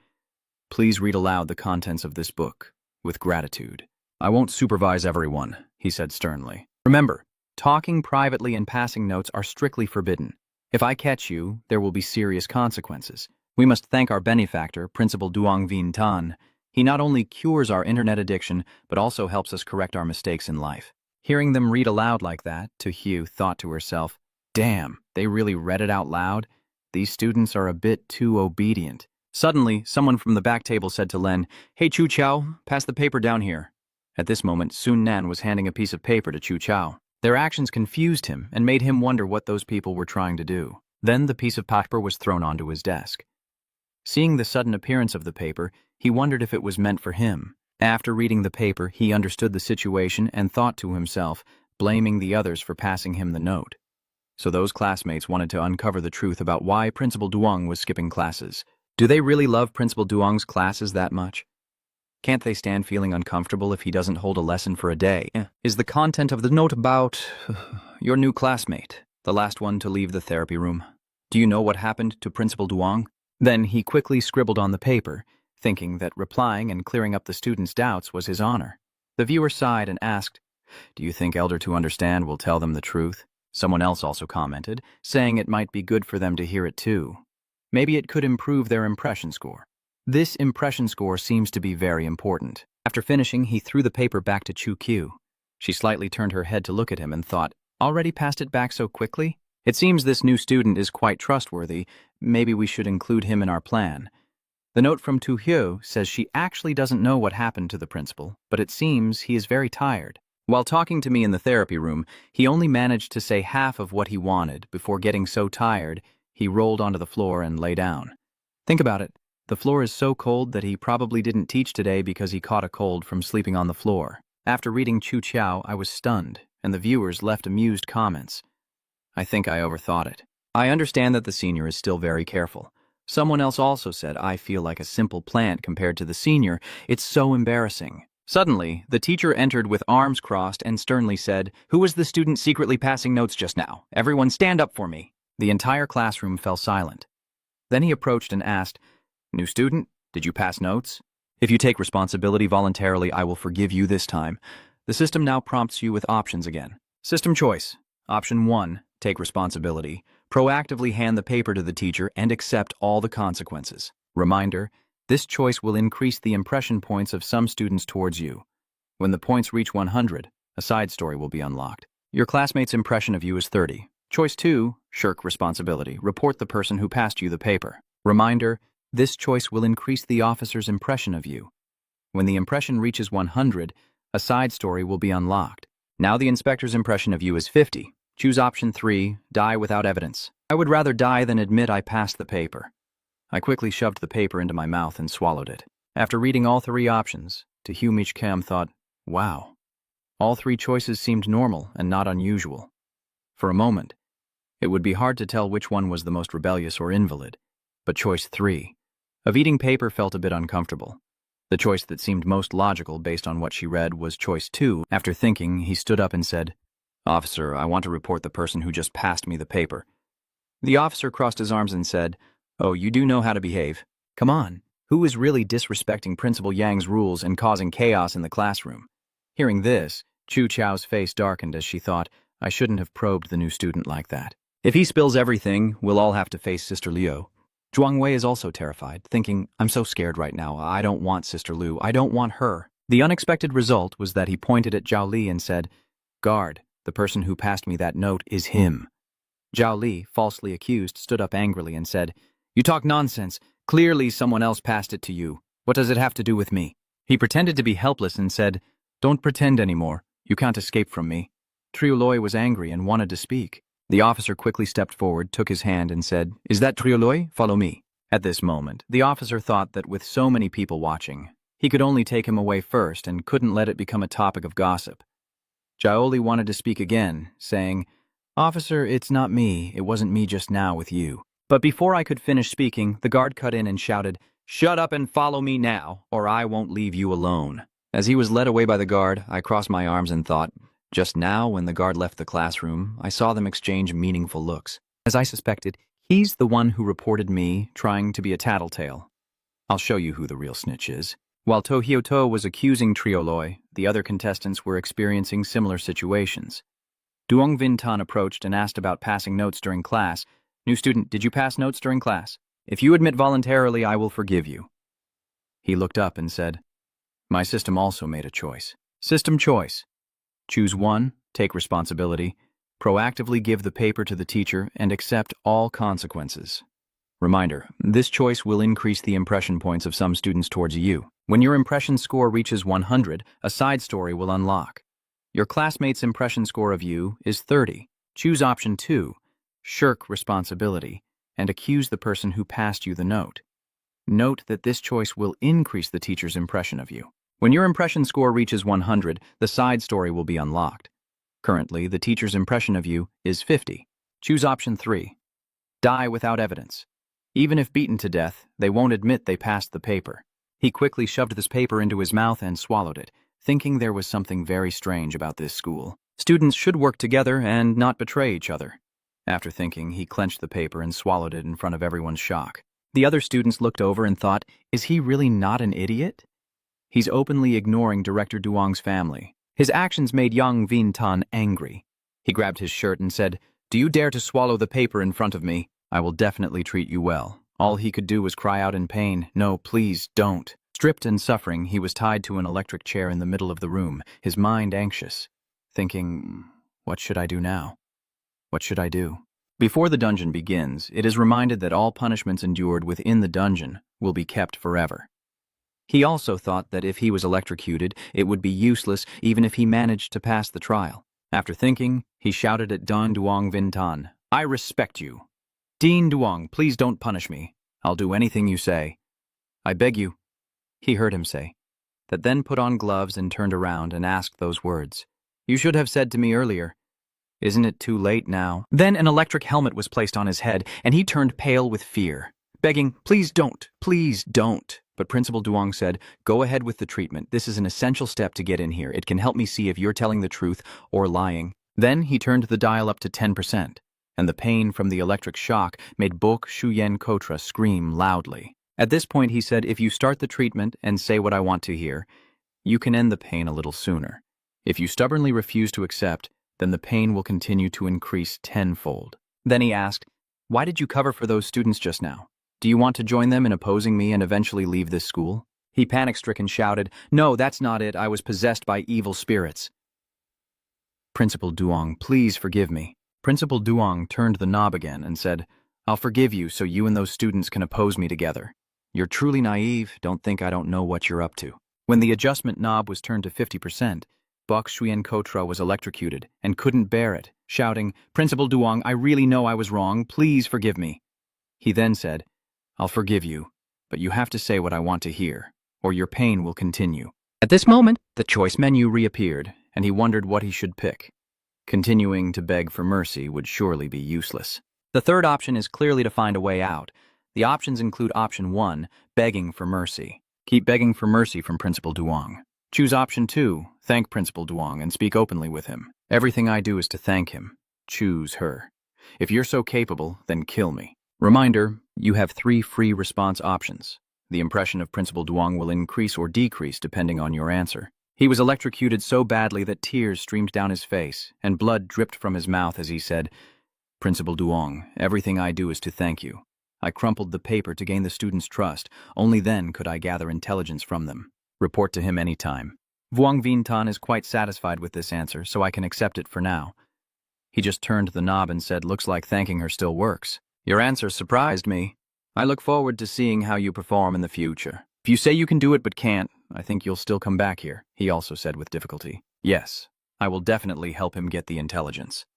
please read aloud the contents of this book, with gratitude. I won't supervise everyone, he said sternly. Remember, talking privately and passing notes are strictly forbidden. If I catch you, there will be serious consequences. We must thank our benefactor, Principal Duong Vien Tan. He not only cures our internet addiction, but also helps us correct our mistakes in life. Hearing them read aloud like that, To-Hyu thought to herself, Damn, they really read it out loud? These students are a bit too obedient. Suddenly, someone from the back table said to Len, "Hey, Chu Chao, pass the paper down here." At this moment, Sun Nan was handing a piece of paper to Chu Chao. Their actions confused him and made him wonder what those people were trying to do. Then the piece of paper was thrown onto his desk. Seeing the sudden appearance of the paper, he wondered if it was meant for him. After reading the paper, he understood the situation and thought to himself, blaming the others for passing him the note. So those classmates wanted to uncover the truth about why Principal Duong was skipping classes. Do they really love Principal Duong's classes that much? Can't they stand feeling uncomfortable if he doesn't hold a lesson for a day? Is the content of the note about your new classmate, the last one to leave the therapy room? Do you know what happened to Principal Duong? Then he quickly scribbled on the paper, thinking that replying and clearing up the students' doubts was his honor. The viewer sighed and asked, "Do you think Elder to Understand will tell them the truth?" Someone else also commented, saying it might be good for them to hear it too. Maybe it could improve their impression score. This impression score seems to be very important. After finishing, he threw the paper back to Chu Q. She slightly turned her head to look at him and thought, "Already passed it back so quickly? It seems this new student is quite trustworthy. Maybe we should include him in our plan." The note from Tu Hyo says she actually doesn't know what happened to the principal, but it seems he is very tired. While talking to me in the therapy room, he only managed to say half of what he wanted before getting so tired, he rolled onto the floor and lay down. Think about it. The floor is so cold that he probably didn't teach today because he caught a cold from sleeping on the floor. After reading Chu Chao, I was stunned, and the viewers left amused comments. I think I overthought it. I understand that the senior is still very careful. Someone else also said, "I feel like a simple plant compared to the senior. It's so embarrassing." Suddenly, the teacher entered with arms crossed and sternly said, "Who was the student secretly passing notes just now? Everyone stand up for me." The entire classroom fell silent. Then he approached and asked, "New student, did you pass notes? If you take responsibility voluntarily, I will forgive you this time." The system now prompts you with options again. System choice. Option 1, take responsibility. Proactively hand the paper to the teacher and accept all the consequences. Reminder, this choice will increase the impression points of some students towards you. When the points reach 100, a side story will be unlocked. Your classmate's impression of you is 30. Choice 2, shirk responsibility. Report the person who passed you the paper. Reminder, this choice will increase the officer's impression of you. When the impression reaches 100, a side story will be unlocked. Now the inspector's impression of you is 50. Choose option 3, die without evidence. I would rather die than admit I passed the paper. I quickly shoved the paper into my mouth and swallowed it. After reading all 3 options, Tahumich Kam thought, wow. All 3 choices seemed normal and not unusual. For a moment, it would be hard to tell which one was the most rebellious or invalid, but choice 3, of eating paper, felt a bit uncomfortable. The choice that seemed most logical based on what she read was choice 2. After thinking, he stood up and said, "Officer, I want to report the person who just passed me the paper." The officer crossed his arms and said, "Oh, you do know how to behave. Come on, who is really disrespecting Principal Yang's rules and causing chaos in the classroom?" Hearing this, Chu Chao's face darkened as she thought, I shouldn't have probed the new student like that. If he spills everything, we'll all have to face Sister Liu. Zhuang Wei is also terrified, thinking, I'm so scared right now. I don't want Sister Liu. I don't want her. The unexpected result was that he pointed at Zhao Li and said, "Guard, the person who passed me that note is him." Zhao Li, falsely accused, stood up angrily and said, "You talk nonsense. Clearly someone else passed it to you. What does it have to do with me?" He pretended to be helpless and said, "Don't pretend anymore. You can't escape from me." Trioloi was angry and wanted to speak. The officer quickly stepped forward, took his hand, and said, "Is that Trioloi? Follow me." At this moment, the officer thought that with so many people watching, he could only take him away first and couldn't let it become a topic of gossip. Jiaoli wanted to speak again, saying, "Officer, it's not me. It wasn't me just now with you." But before I could finish speaking, the guard cut in and shouted, "Shut up and follow me now, or I won't leave you alone." As he was led away by the guard, I crossed my arms and thought, just now, when the guard left the classroom, I saw them exchange meaningful looks. As I suspected, he's the one who reported me trying to be a tattletale. I'll show you who the real snitch is. While To Hyoto was accusing Trioloi, the other contestants were experiencing similar situations. Duong Vintan approached and asked about passing notes during class. "New student, did you pass notes during class? If you admit voluntarily, I will forgive you." He looked up and said, "My system also made a choice. System choice. Choose 1, take responsibility. Proactively give the paper to the teacher and accept all consequences. Reminder, this choice will increase the impression points of some students towards you. When your impression score reaches 100, a side story will unlock. Your classmate's impression score of you is 30. Choose option 2, shirk responsibility, and accuse the person who passed you the note. Note that this choice will increase the teacher's impression of you. When your impression score reaches 100, the side story will be unlocked. Currently, the teacher's impression of you is 50. Choose option 3, die without evidence. Even if beaten to death, they won't admit they passed the paper. He quickly shoved this paper into his mouth and swallowed it, thinking there was something very strange about this school. Students should work together and not betray each other. After thinking, he clenched the paper and swallowed it in front of everyone's shock. The other students looked over and thought, is he really not an idiot? He's openly ignoring Director Duong's family. His actions made Yang Vintan angry. He grabbed his shirt and said, "Do you dare to swallow the paper in front of me? I will definitely treat you well." All he could do was cry out in pain, "No, please, don't." Stripped and suffering, he was tied to an electric chair in the middle of the room, his mind anxious, thinking, what should I do now? What should I do? Before the dungeon begins, it is reminded that all punishments endured within the dungeon will be kept forever. He also thought that if he was electrocuted, it would be useless even if he managed to pass the trial. After thinking, he shouted at Don Duong Vintan, "I respect you. Dean Duong, please don't punish me. I'll do anything you say. I beg you." He heard him say, that then put on gloves and turned around and asked those words. "You should have said to me earlier. Isn't it too late now?" Then an electric helmet was placed on his head, and he turned pale with fear, begging, "Please don't, please don't." But Principal Duong said, "Go ahead with the treatment. This is an essential step to get in here. It can help me see if you're telling the truth or lying." Then he turned the dial up to 10%, and the pain from the electric shock made Bok Shuyen Kotra scream loudly. At this point, he said, "If you start the treatment and say what I want to hear, you can end the pain a little sooner. If you stubbornly refuse to accept, then the pain will continue to increase tenfold." Then he asked, "Why did you cover for those students just now? Do you want to join them in opposing me and eventually leave this school?" He panic-stricken shouted, "No, that's not it. I was possessed by evil spirits." "Principal Duong, please forgive me." Principal Duong turned the knob again and said, "I'll forgive you so you and those students can oppose me together. You're truly naive. Don't think I don't know what you're up to." When the adjustment knob was turned to 50%, Bok Shuyen Kotra was electrocuted and couldn't bear it, shouting, "Principal Duong, I really know I was wrong. Please forgive me." He then said, "I'll forgive you, but you have to say what I want to hear, or your pain will continue." At this moment, the choice menu reappeared, and he wondered what he should pick. Continuing to beg for mercy would surely be useless. The third option is clearly to find a way out. The options include option 1, begging for mercy. Keep begging for mercy from Principal Duong. Choose option 2, thank Principal Duong and speak openly with him. Everything I do is to thank him. Choose her. If you're so capable, then kill me. Reminder, you have 3 free response options. The impression of Principal Duong will increase or decrease depending on your answer. He was electrocuted so badly that tears streamed down his face and blood dripped from his mouth as he said, "Principal Duong, everything I do is to thank you. I crumpled the paper to gain the students' trust. Only then could I gather intelligence from them. Report to him any time. Vuong Vintan is quite satisfied with this answer, so I can accept it for now." He just turned the knob and said, "Looks like thanking her still works. Your answer surprised me. I look forward to seeing how you perform in the future. If you say you can do it but can't, I think you'll still come back here," he also said with difficulty. "Yes, I will definitely help him get the intelligence."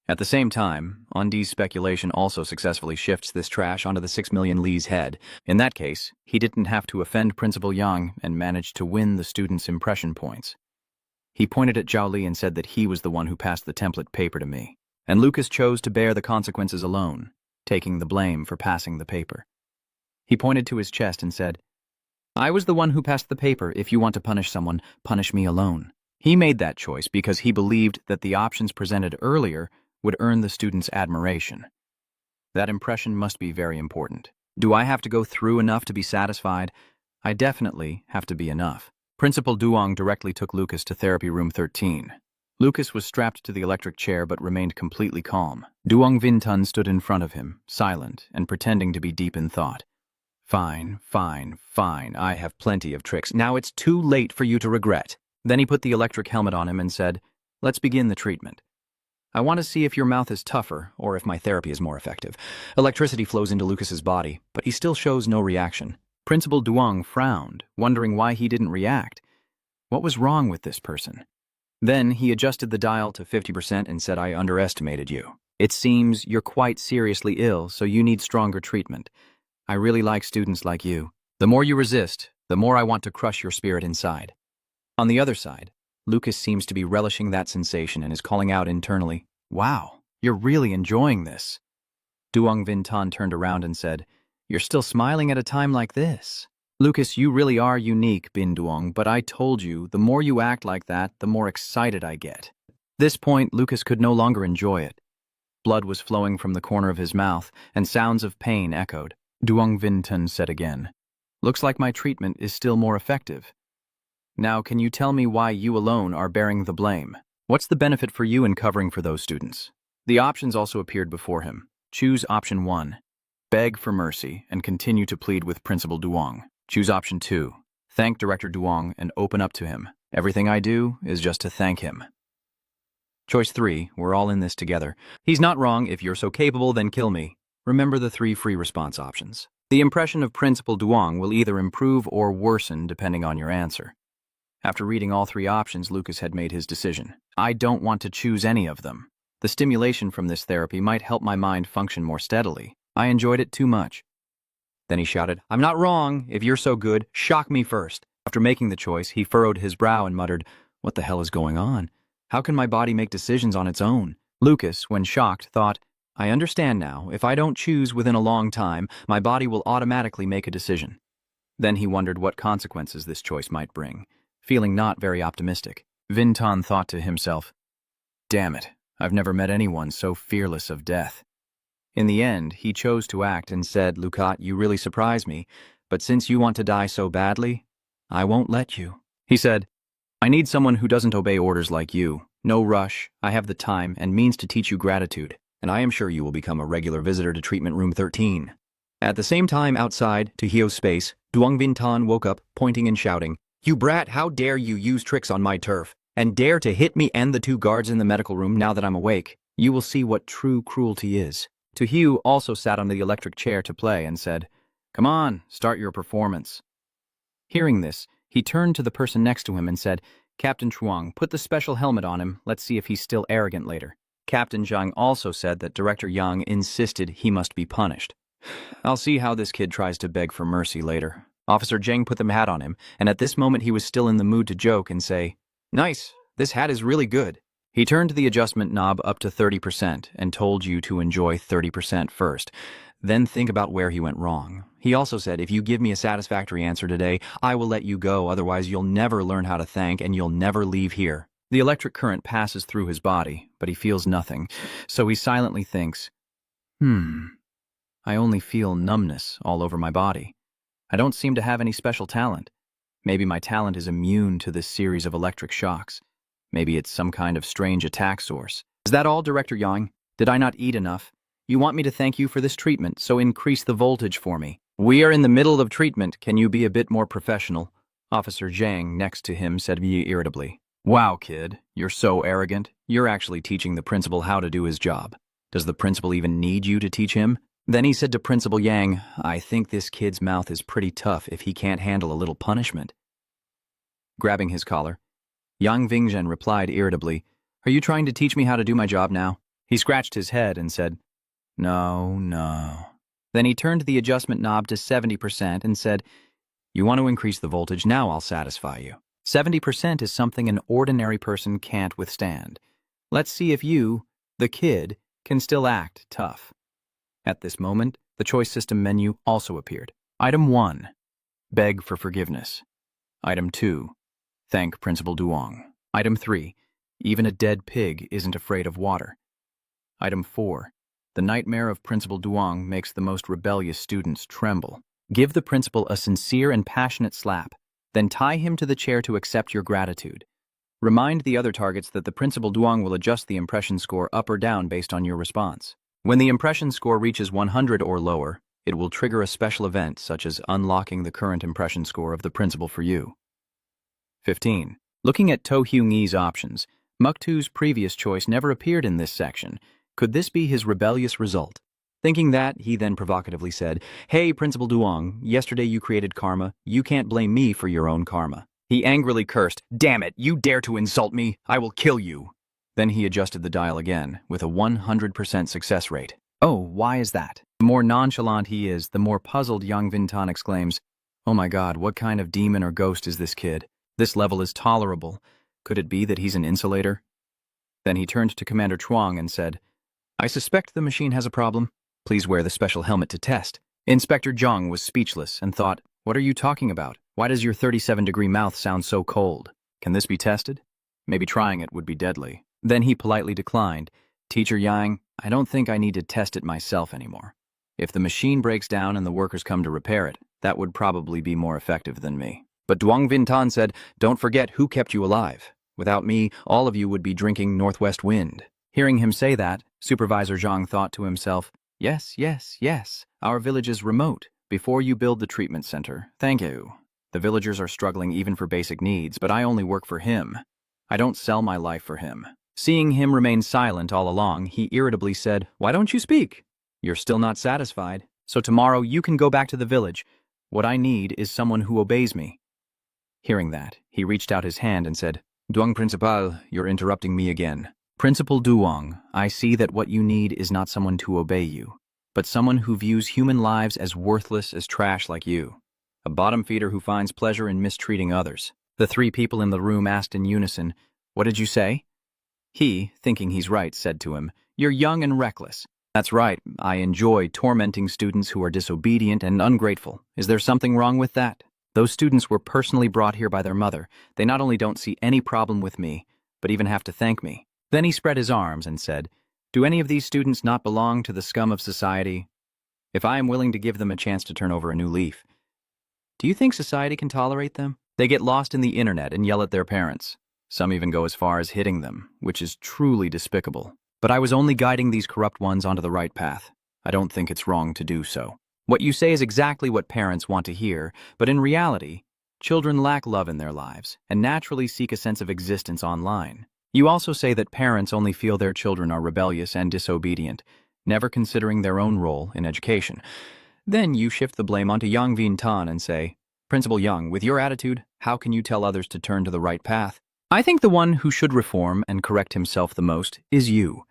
At the same time, Undi's speculation also successfully shifts this trash onto the 6 million Li's head. In that case, he didn't have to offend Principal Yang and managed to win the students' impression points. He pointed at Zhao Li and said that he was the one who passed the template paper to me, and Lucas chose to bear the consequences alone, taking the blame for passing the paper. He pointed to his chest and said, "I was the one who passed the paper. If you want to punish someone, punish me alone." He made that choice because he believed that the options presented earlier would earn the students' admiration. That impression must be very important. Do I have to go through enough to be satisfied? I definitely have to be enough. Principal Duong directly took Lucas to therapy room 13. Lucas was strapped to the electric chair but remained completely calm. Duong Vintan stood in front of him, silent and pretending to be deep in thought. Fine. I have plenty of tricks. Now it's too late for you to regret." Then he put the electric helmet on him and said, "Let's begin the treatment." I want to see if your mouth is tougher or if my therapy is more effective. Electricity flows into Lucas's body, but he still shows no reaction. Principal Duong frowned, wondering why he didn't react. What was wrong with this person? Then he adjusted the dial to 50% and said, I underestimated you. It seems you're quite seriously ill, so you need stronger treatment. I really like students like you. The more you resist, the more I want to crush your spirit inside. On the other side, Lucas seems to be relishing that sensation and is calling out internally, Wow, you're really enjoying this. Duong Vintan turned around and said, You're still smiling at a time like this. Lucas, you really are unique, Bin Duong, but I told you, the more you act like that, the more excited I get. At this point, Lucas could no longer enjoy it. Blood was flowing from the corner of his mouth, and sounds of pain echoed. Duong Vintan said again, Looks like my treatment is still more effective. Now, can you tell me why you alone are bearing the blame? What's the benefit for you in covering for those students? The options also appeared before him. Choose option 1. Beg for mercy and continue to plead with Principal Duong. Choose option 2. Thank Director Duong and open up to him. Everything I do is just to thank him. Choice 3. We're all in this together. He's not wrong. If you're so capable, then kill me. Remember the 3 free response options. The impression of Principal Duong will either improve or worsen depending on your answer. After reading all 3 options, Lucas had made his decision. I don't want to choose any of them. The stimulation from this therapy might help my mind function more steadily. I enjoyed it too much. Then he shouted, I'm not wrong. If you're so good, shock me first. After making the choice, he furrowed his brow and muttered, What the hell is going on? How can my body make decisions on its own? Lucas, when shocked, thought, I understand now. If I don't choose within a long time, my body will automatically make a decision. Then he wondered what consequences this choice might bring. Feeling not very optimistic, Vintan thought to himself, Damn it, I've never met anyone so fearless of death. In the end, he chose to act and said, Lukat, you really surprise me, but since you want to die so badly, I won't let you. He said, I need someone who doesn't obey orders like you. No rush, I have the time and means to teach you gratitude, and I am sure you will become a regular visitor to treatment room 13. At the same time outside, to Hio's space, Duong Vintan woke up, pointing and shouting, You brat, how dare you use tricks on my turf, and dare to hit me and the 2 guards in the medical room now that I'm awake. You will see what true cruelty is. To Hio also sat on the electric chair to play and said, Come on, start your performance. Hearing this, he turned to the person next to him and said, Captain Chuang, put the special helmet on him, let's see if he's still arrogant later. Captain Zhang also said that Director Yang insisted he must be punished. I'll see how this kid tries to beg for mercy later. Officer Zheng put the hat on him, and at this moment he was still in the mood to joke and say, Nice, this hat is really good. He turned the adjustment knob up to 30% and told you to enjoy 30% first. Then think about where he went wrong. He also said, if you give me a satisfactory answer today, I will let you go, otherwise you'll never learn how to thank and you'll never leave here. The electric current passes through his body, but he feels nothing, so he silently thinks, I only feel numbness all over my body. I don't seem to have any special talent. Maybe my talent is immune to this series of electric shocks. Maybe it's some kind of strange attack source. Is that all, Director Yang? Did I not eat enough? You want me to thank you for this treatment, so increase the voltage for me. We are in the middle of treatment. Can you be a bit more professional? Officer Zhang, next to him, said irritably. Wow, kid, you're so arrogant. You're actually teaching the principal how to do his job. Does the principal even need you to teach him? Then he said to Principal Yang, I think this kid's mouth is pretty tough if he can't handle a little punishment. Grabbing his collar, Yang Vingzhen replied irritably, Are you trying to teach me how to do my job now? He scratched his head and said, No. Then he turned the adjustment knob to 70% and said, You want to increase the voltage, now I'll satisfy you. 70% is something an ordinary person can't withstand. Let's see if you, the kid, can still act tough. At this moment, the choice system menu also appeared. Item 1, beg for forgiveness. Item 2, thank Principal Duong. Item 3, even a dead pig isn't afraid of water. Item 4, the nightmare of Principal Duong makes the most rebellious students tremble. Give the principal a sincere and passionate slap, then tie him to the chair to accept your gratitude. Remind the other targets that the Principal Duong will adjust the impression score up or down based on your response. When the impression score reaches 100 or lower, it will trigger a special event such as unlocking the current impression score of the principal for you. 15. Looking at To Hyung-ee's options, Muktu's previous choice never appeared in this section. Could this be his rebellious result? Thinking that, he then provocatively said, "Hey, Principal Duong, yesterday you created karma. You can't blame me for your own karma." He angrily cursed, "Damn it, you dare to insult me? I will kill you." Then he adjusted the dial again, with a 100% success rate. Oh, why is that? The more nonchalant he is, the more puzzled Yang Vintan exclaims, "Oh my god, what kind of demon or ghost is this kid? This level is tolerable. Could it be that he's an insulator?" Then he turned to Commander Chuang and said, "I suspect the machine has a problem. Please wear the special helmet to test." Inspector Zhang was speechless and thought, "What are you talking about? Why does your 37-degree mouth sound so cold? Can this be tested? Maybe trying it would be deadly." Then he politely declined, "Teacher Yang, I don't think I need to test it myself anymore. If the machine breaks down and the workers come to repair it, that would probably be more effective than me." But Duong Vintan said, "Don't forget who kept you alive. Without me, all of you would be drinking northwest wind." Hearing him say that, Supervisor Zhang thought to himself, Yes, our village is remote. Before you build the treatment center, thank you. The villagers are struggling even for basic needs, but I only work for him. I don't sell my life for him." Seeing him remain silent all along, he irritably said, "Why don't you speak? You're still not satisfied. So tomorrow you can go back to the village. What I need is someone who obeys me." Hearing that, he reached out his hand and said, "Duong Principal, you're interrupting me again." "Principal Duong, I see that what you need is not someone to obey you, but someone who views human lives as worthless as trash like you. A bottom feeder who finds pleasure in mistreating others." The three people in the room asked in unison, "What did you say?" He, thinking he's right, said to him, "You're young and reckless." "That's right, I enjoy tormenting students who are disobedient and ungrateful. Is there something wrong with that? Those students were personally brought here by their mother. They not only don't see any problem with me, but even have to thank me." Then he spread his arms and said, "Do any of these students not belong to the scum of society? If I am willing to give them a chance to turn over a new leaf, do you think society can tolerate them? They get lost in the internet and yell at their parents. Some even go as far as hitting them, which is truly despicable. But I was only guiding these corrupt ones onto the right path. I don't think it's wrong to do so." What you say is exactly what parents want to hear, but in reality, children lack love in their lives and naturally seek a sense of existence online. You also say that parents only feel their children are rebellious and disobedient, never considering their own role in education. Then you shift the blame onto Yang Vintan and say, "Principal Yang, with your attitude, how can you tell others to turn to the right path?" I think the one who should reform and correct himself the most is you.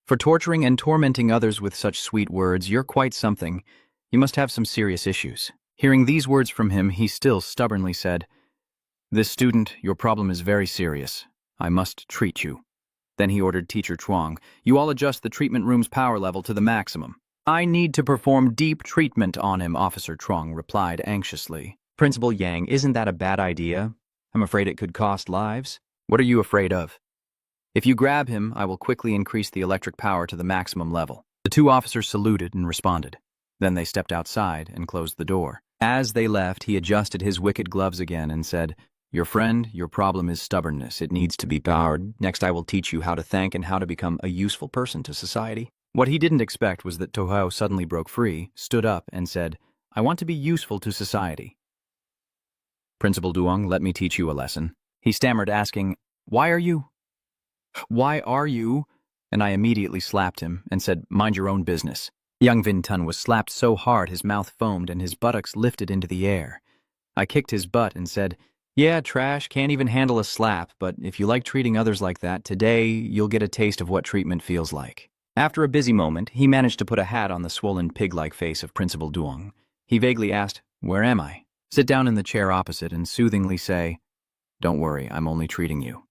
For torturing and tormenting others with such sweet words, you're quite something. You must have some serious issues. Hearing these words from him, he still stubbornly said, "This student, your problem is very serious. I must treat you." Then he ordered Teacher Chuang, "You all adjust the treatment room's power level to the maximum." "I need to perform deep treatment on him," Officer Chuang replied anxiously. "Principal Yang, isn't that a bad idea? I'm afraid it could cost lives." "What are you afraid of?" "If you grab him, I will quickly increase the electric power to the maximum level." The two officers saluted and responded. Then they stepped outside and closed the door. As they left, he adjusted his wicked gloves again and said, "Your friend, your problem is stubbornness. It needs to be powered. Next, I will teach you how to thank and how to become a useful person to society." What he didn't expect was that Tojo suddenly broke free, stood up, and said, "I want to be useful to society." "Principal Duong, let me teach you a lesson." He stammered, asking, Why are you? And I immediately slapped him and said, "Mind your own business." Young Vintan was slapped so hard his mouth foamed and his buttocks lifted into the air. I kicked his butt and said, "Yeah, trash, can't even handle a slap, but if you like treating others like that, today you'll get a taste of what treatment feels like." After a busy moment, he managed to put a hat on the swollen pig-like face of Principal Duong. He vaguely asked, "Where am I?" Sit down in the chair opposite and soothingly say, "Don't worry, I'm only treating you.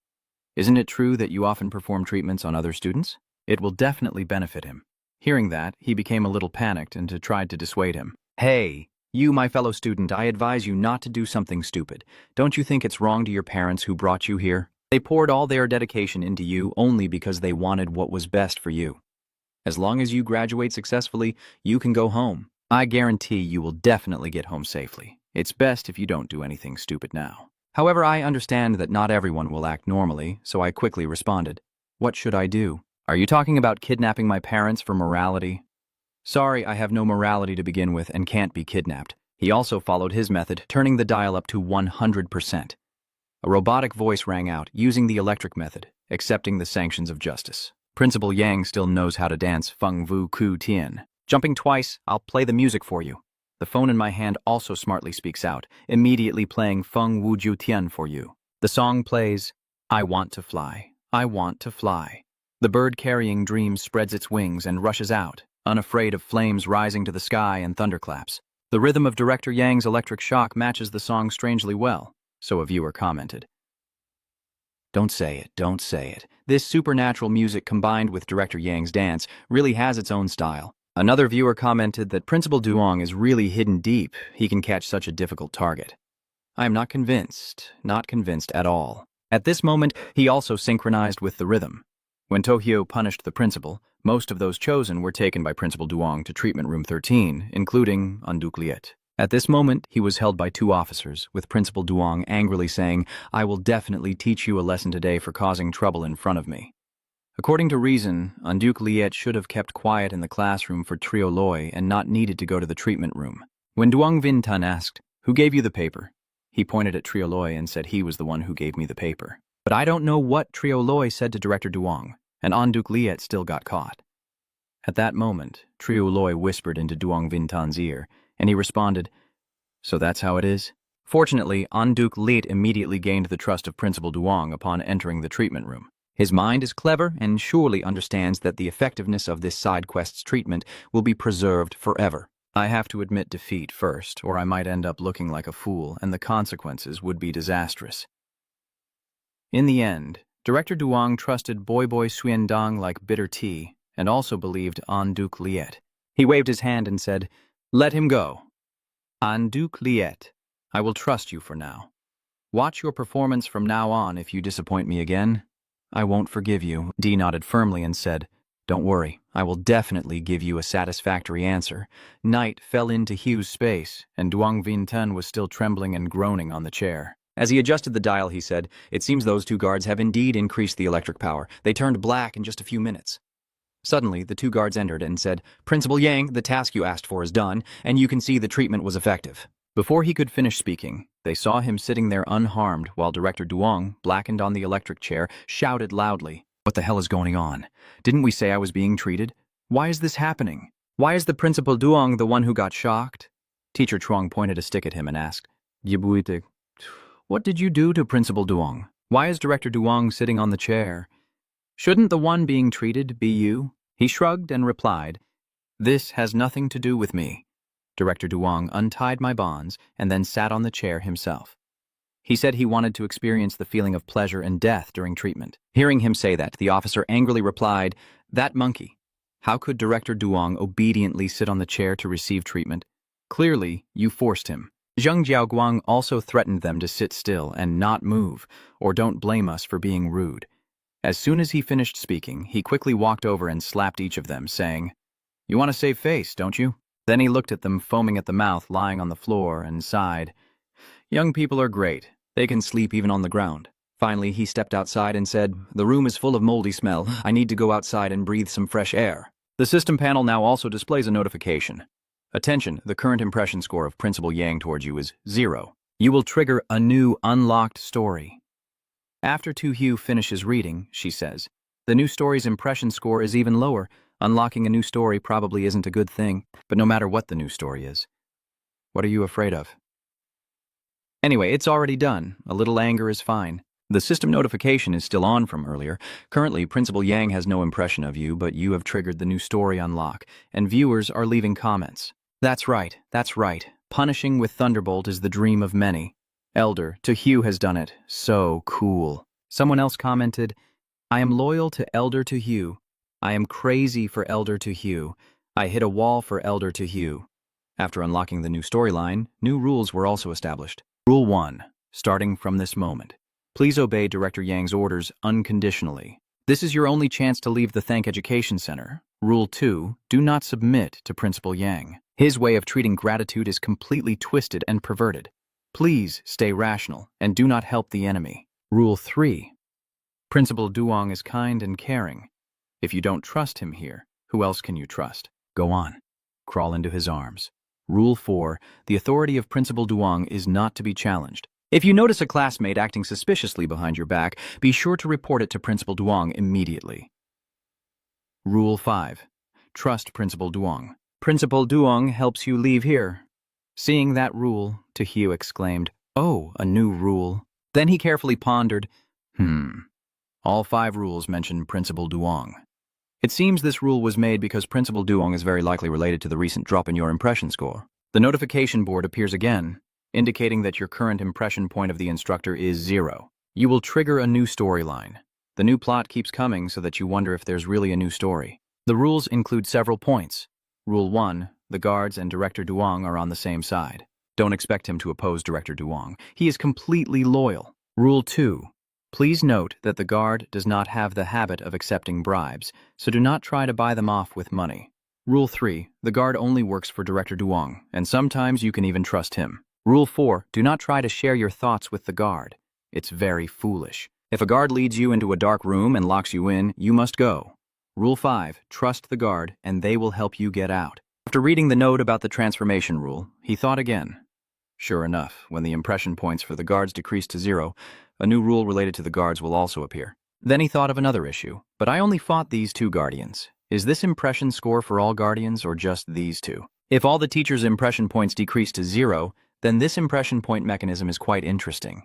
Isn't it true that you often perform treatments on other students? It will definitely benefit him." Hearing that, he became a little panicked and tried to dissuade him. "Hey, you, my fellow student, I advise you not to do something stupid. Don't you think it's wrong to your parents who brought you here? They poured all their dedication into you only because they wanted what was best for you. As long as you graduate successfully, you can go home. I guarantee you will definitely get home safely. It's best if you don't do anything stupid now." However, I understand that not everyone will act normally, so I quickly responded, "What should I do? Are you talking about kidnapping my parents for morality?" "Sorry, I have no morality to begin with and can't be kidnapped." He also followed his method, turning the dial up to 100%. A robotic voice rang out, using the electric method. accepting the sanctions of justice. Principal Yang still knows how to dance Feng Vu Ku Tian. Jumping twice, I'll play the music for you. The phone in my hand also smartly speaks out, immediately playing Feng Wu Jiu Tian for you. The song plays, I want to fly, I want to fly. The bird carrying dreams spreads its wings and rushes out, unafraid of flames rising to the sky and thunderclaps. The rhythm of Director Yang's electric shock matches the song strangely well, so a viewer commented. Don't say it, don't say it. This supernatural music combined with Director Yang's dance really has its own style. Another viewer commented that Principal Duong is really hidden deep. He can catch such a difficult target. I am not convinced at all. At this moment, he also synchronized with the rhythm. When Tojo punished the principal, most of those chosen were taken by Principal Duong to Treatment Room 13, including Unduk Liet. At this moment, he was held by 2 officers, with Principal Duong angrily saying, I will definitely teach you a lesson today for causing trouble in front of me. According to reason, Unduk Liet should have kept quiet in the classroom for Trio Loi and not needed to go to the treatment room. When Duong Vin Tun asked, Who gave you the paper? He pointed at Trio Loi and said he was the one who gave me the paper. But I don't know what Trio Loi said to Director Duong, and Unduk Liet still got caught. At that moment, Trio Loi whispered into Duong Vin Tun's ear, and he responded, So that's how it is? Fortunately, Unduk Liet immediately gained the trust of Principal Duong upon entering the treatment room. His mind is clever and surely understands that the effectiveness of this side quest's treatment will be preserved forever. I have to admit defeat first, or I might end up looking like a fool, and the consequences would be disastrous. In the end, Director Duong trusted Boy Suyen Dong like bitter tea, and also believed Unduk Liet. He waved his hand and said, Let him go. Unduk Liet, I will trust you for now. Watch your performance from now on. If you disappoint me again, I won't forgive you. Dee nodded firmly and said, Don't worry, I will definitely give you a satisfactory answer. Night fell into Hugh's space, and Duong Vin Tun was still trembling and groaning on the chair. As he adjusted the dial, he said, It seems those 2 guards have indeed increased the electric power. They turned black in just a few minutes. Suddenly, the 2 guards entered and said, Principal Yang, the task you asked for is done, and you can see the treatment was effective. Before he could finish speaking, they saw him sitting there unharmed while Director Duong, blackened on the electric chair, shouted loudly, What the hell is going on? Didn't we say I was being treated? Why is this happening? Why is the Principal Duong the one who got shocked? Teacher Chuang pointed a stick at him and asked, Yibuite, what did you do to Principal Duong? Why is Director Duong sitting on the chair? Shouldn't the one being treated be you? He shrugged and replied, This has nothing to do with me. Director Duong untied my bonds and then sat on the chair himself. He said he wanted to experience the feeling of pleasure and death during treatment. Hearing him say that, the officer angrily replied, That monkey. How could Director Duong obediently sit on the chair to receive treatment? Clearly, you forced him. Zheng Jiaoguang also threatened them to sit still and not move, or don't blame us for being rude. As soon as he finished speaking, he quickly walked over and slapped each of them, saying, You want to save face, don't you? Then he looked at them foaming at the mouth lying on the floor and sighed. Young people are great. They can sleep even on the ground. Finally, he stepped outside and said, The room is full of moldy smell. I need to go outside and breathe some fresh air. The system panel now also displays a notification. Attention, the current impression score of Principal Yang towards you is 0. You will trigger a new unlocked story. After Tu Hu finishes reading, she says, The new story's impression score is even lower. Unlocking a new story probably isn't a good thing, but no matter what the new story is. What are you afraid of? Anyway, it's already done. A little anger is fine. The system notification is still on from earlier. Currently, Principal Yang has no impression of you, but you have triggered the new story unlock, and viewers are leaving comments. That's right. Punishing with Thunderbolt is the dream of many. Elder, To Hu has done it. So cool. Someone else commented, I am loyal to Elder To Hu. I am crazy for Elder To Hu. I hit a wall for Elder To Hu. After unlocking the new storyline, new rules were also established. Rule 1. Starting from this moment. Please obey Director Yang's orders unconditionally. This is your only chance to leave the Thank Education Center. Rule 2. Do not submit to Principal Yang. His way of treating gratitude is completely twisted and perverted. Please stay rational and do not help the enemy. Rule 3. Principal Duong is kind and caring. If you don't trust him here, who else can you trust? Go on. Crawl into his arms. Rule 4. The authority of Principal Duong is not to be challenged. If you notice a classmate acting suspiciously behind your back, be sure to report it to Principal Duong immediately. Rule 5. Trust Principal Duong. Principal Duong helps you leave here. Seeing that rule, Tojo exclaimed, "Oh, a new rule." Then he carefully pondered, All 5 rules mention Principal Duong. It seems this rule was made because Principal Duong is very likely related to the recent drop in your impression score. The notification board appears again, indicating that your current impression point of the instructor is 0. You will trigger a new storyline. The new plot keeps coming so that you wonder if there's really a new story. The rules include several points. Rule 1, the guards and Director Duong are on the same side. Don't expect him to oppose Director Duong. He is completely loyal. Rule 2, please note that the guard does not have the habit of accepting bribes, so do not try to buy them off with money. Rule 3, the guard only works for Director Duong, and sometimes you can even trust him. Rule 4, do not try to share your thoughts with the guard. It's very foolish. If a guard leads you into a dark room and locks you in, you must go. Rule 5, trust the guard and they will help you get out. After reading the note about the transformation rule, he thought again. Sure enough, when the impression points for the guards decrease to 0, a new rule related to the guards will also appear. Then he thought of another issue. But I only fought these 2 guardians. Is this impression score for all guardians or just these 2? If all the teacher's impression points decrease to 0, then this impression point mechanism is quite interesting.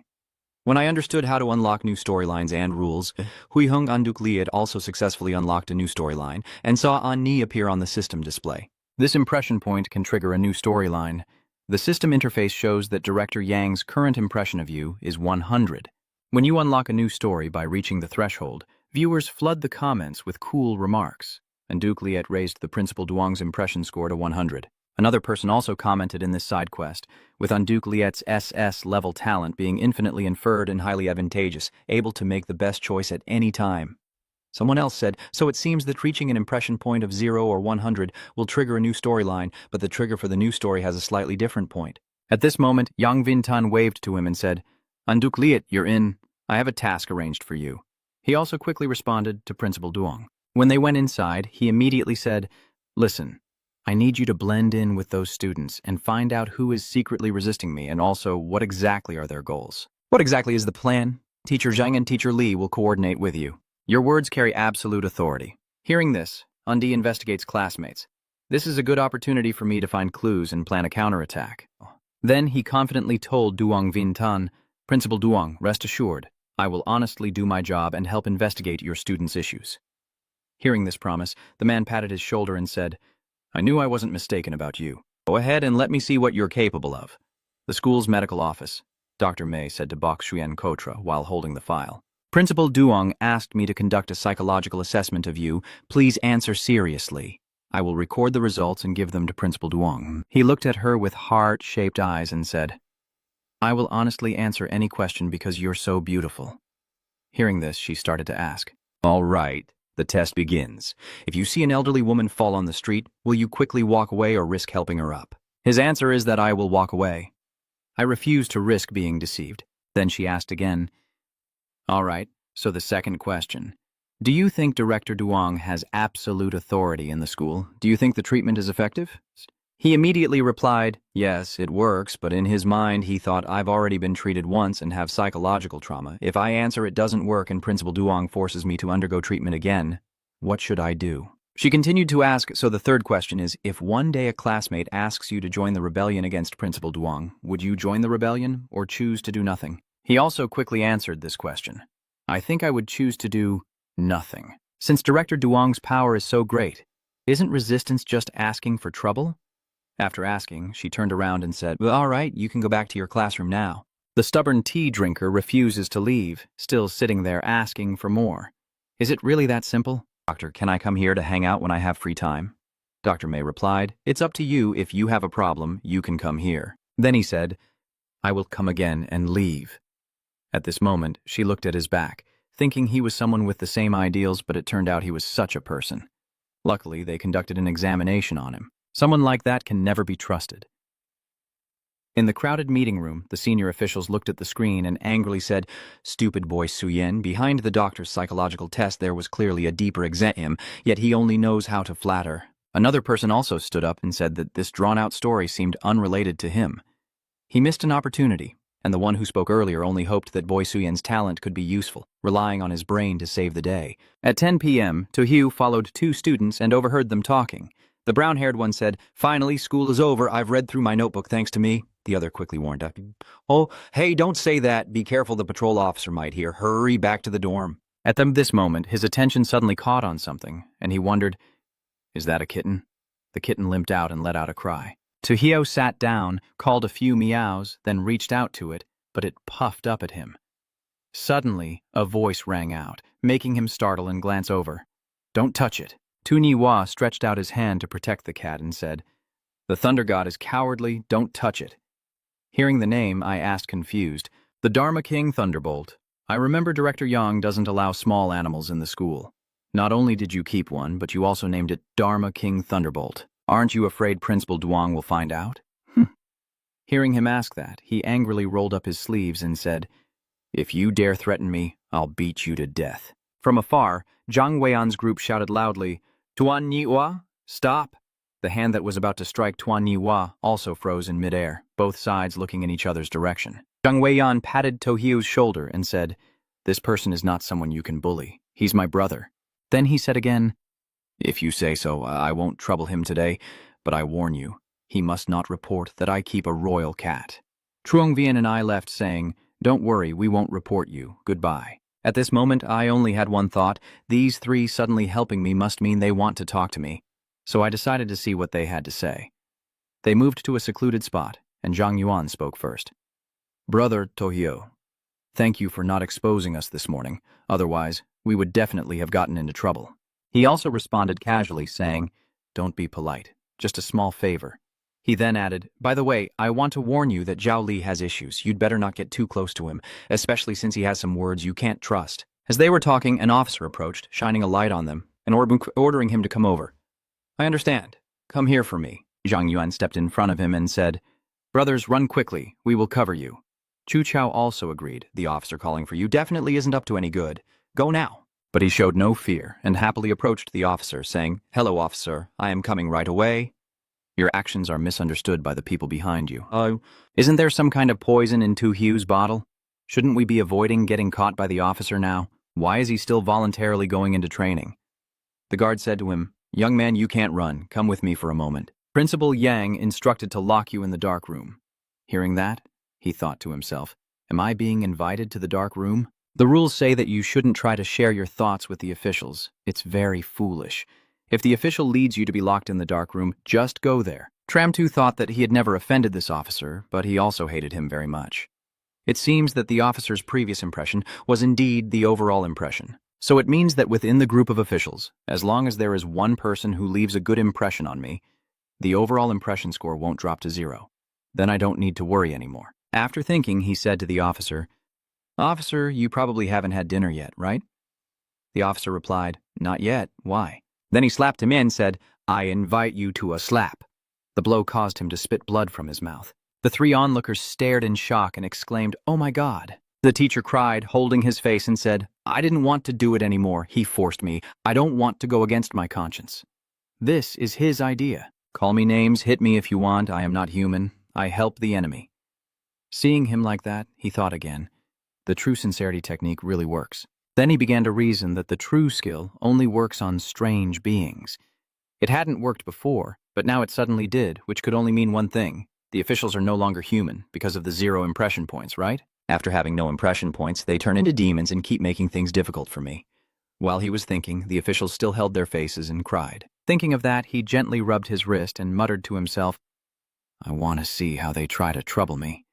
When I understood how to unlock new storylines and rules, Huiheng Anduk Liad also successfully unlocked a new storyline and saw Ani appear on the system display. This impression point can trigger a new storyline. The system interface shows that Director Yang's current impression of you is 100. When you unlock a new story by reaching the threshold, viewers flood the comments with cool remarks, and Duke Liet raised the Principal Duong's impression score to 100. Another person also commented in this side quest, with Duke Liet's SS level talent being infinitely inferred and highly advantageous, able to make the best choice at any time. Someone else said, so it seems that reaching an impression point of 0 or 100 will trigger a new storyline, but the trigger for the new story has a slightly different point. At this moment, Yang Vintan waved to him and said, Duke Liet, you're in. I have a task arranged for you. He also quickly responded to Principal Duong. When they went inside, he immediately said, listen, I need you to blend in with those students and find out who is secretly resisting me and also what exactly are their goals. What exactly is the plan? Teacher Zhang and Teacher Li will coordinate with you. Your words carry absolute authority. Hearing this, Undi investigates classmates. This is a good opportunity for me to find clues and plan a counterattack. Then he confidently told Duong Vintan, Principal Duong, rest assured, I will honestly do my job and help investigate your students' issues. Hearing this promise, the man patted his shoulder and said, I knew I wasn't mistaken about you. Go ahead and let me see what you're capable of. The school's medical office, Dr. May said to Bok Xuyen Kotra while holding the file. Principal Duong asked me to conduct a psychological assessment of you. Please answer seriously. I will record the results and give them to Principal Duong. He looked at her with heart-shaped eyes and said, I will honestly answer any question because you're so beautiful. Hearing this, she started to ask, all right. The test begins. If you see an elderly woman fall on the street, will you quickly walk away or risk helping her up? His answer is that I will walk away. I refuse to risk being deceived. Then she asked again, all right, so the second question. Do you think Director Duong has absolute authority in the school? Do you think the treatment is effective? He immediately replied, yes, it works, but in his mind he thought I've already been treated once and have psychological trauma. If I answer it doesn't work and Principal Duong forces me to undergo treatment again, what should I do? She continued to ask, so the third question is, if one day a classmate asks you to join the rebellion against Principal Duong, would you join the rebellion or choose to do nothing? He also quickly answered this question. I think I would choose to do nothing. Since Director Duong's power is so great, isn't resistance just asking for trouble? After asking, she turned around and said, well, all right, you can go back to your classroom now. The stubborn tea drinker refuses to leave, still sitting there asking for more. Is it really that simple? Doctor, can I come here to hang out when I have free time? Dr. May replied, it's up to you. If you have a problem, you can come here. Then he said, I will come again and leave. At this moment, she looked at his back, thinking he was someone with the same ideals, but it turned out he was such a person. Luckily, they conducted an examination on him. Someone like that can never be trusted. In the crowded meeting room, the senior officials looked at the screen and angrily said, stupid boy Suyen, behind the doctor's psychological test there was clearly a deeper exam, yet he only knows how to flatter. Another person also stood up and said that this drawn-out story seemed unrelated to him. He missed an opportunity, and the one who spoke earlier only hoped that Boy Suyen's talent could be useful, relying on his brain to save the day. At 10 p.m., Tohyo followed 2 students and overheard them talking. The brown-haired one said, "Finally, school is over. I've read through my notebook thanks to me." The other quickly warned up, "Oh, hey, don't say that. Be careful, the patrol officer might hear. Hurry back to the dorm." At this moment, his attention suddenly caught on something, and he wondered, is that a kitten? The kitten limped out and let out a cry. Tohyo sat down, called a few meows, then reached out to it, but it puffed up at him. Suddenly, a voice rang out, making him startle and glance over. "Don't touch it." Tu Niwa stretched out his hand to protect the cat and said, "The Thunder God is cowardly, don't touch it." Hearing the name, I asked confused, "The Dharma King Thunderbolt. I remember Director Yang doesn't allow small animals in the school. Not only did you keep one, but you also named it Dharma King Thunderbolt. Aren't you afraid Principal Duong will find out?" Hearing him ask that, he angrily rolled up his sleeves and said, "If you dare threaten me, I'll beat you to death." From afar, Zhang Weian's group shouted loudly, "Tuan Niwa, stop!" The hand that was about to strike Tuan Niwa also froze in midair, both sides looking in each other's direction. Zhang Weian patted Tohyo's shoulder and said, "This person is not someone you can bully. He's my brother." Then he said again, "If you say so, I won't trouble him today, but I warn you, he must not report that I keep a royal cat." Truong Vien and I left saying, "Don't worry, we won't report you. Goodbye." At this moment, I only had one thought. These 3 suddenly helping me must mean they want to talk to me. So I decided to see what they had to say. They moved to a secluded spot, and Zhang Yuan spoke first. "Brother Tohyo, thank you for not exposing us this morning. Otherwise, we would definitely have gotten into trouble." He also responded casually, saying, "Don't be polite. Just a small favor." He then added, "By the way, I want to warn you that Zhao Li has issues. You'd better not get too close to him, especially since he has some words you can't trust." As they were talking, an officer approached, shining a light on them, and ordering him to come over. "I understand. Come here for me." Zhang Yuan stepped in front of him and said, "Brothers, run quickly. We will cover you." Chu Chao also agreed. "The officer calling for you definitely isn't up to any good. Go now." But he showed no fear and happily approached the officer, saying, "Hello, officer. I am coming right away." "Your actions are misunderstood by the people behind you." Isn't there some kind of poison in Tohyo's bottle? Shouldn't we be avoiding getting caught by the officer now? Why is he still voluntarily going into training?" The guard said to him, "Young man, you can't run. Come with me for a moment. Principal Yang instructed to lock you in the dark room." Hearing that, he thought to himself, "Am I being invited to the dark room? The rules say that you shouldn't try to share your thoughts with the officials. It's very foolish. If the official leads you to be locked in the dark room, just go there." Tramtu thought that he had never offended this officer, but he also hated him very much. It seems that the officer's previous impression was indeed the overall impression. So it means that within the group of officials, as long as there is one person who leaves a good impression on me, the overall impression score won't drop to 0. Then I don't need to worry anymore. After thinking, he said to the officer, "Officer, you probably haven't had dinner yet, right?" The officer replied, "Not yet. Why?" Then he slapped him and said, "I invite you to a slap." The blow caused him to spit blood from his mouth. The 3 onlookers stared in shock and exclaimed, "Oh my God." The teacher cried, holding his face, and said, "I didn't want to do it anymore. He forced me. I don't want to go against my conscience. This is his idea. Call me names, hit me if you want. I am not human. I help the enemy." Seeing him like that, he thought again. The true sincerity technique really works. Then he began to reason that the true skill only works on strange beings. It hadn't worked before, but now it suddenly did, which could only mean one thing. The officials are no longer human because of the 0 impression points, right? After having no impression points, they turn into demons and keep making things difficult for me. While he was thinking, the officials still held their faces and cried. Thinking of that, he gently rubbed his wrist and muttered to himself, "I want to see how they try to trouble me."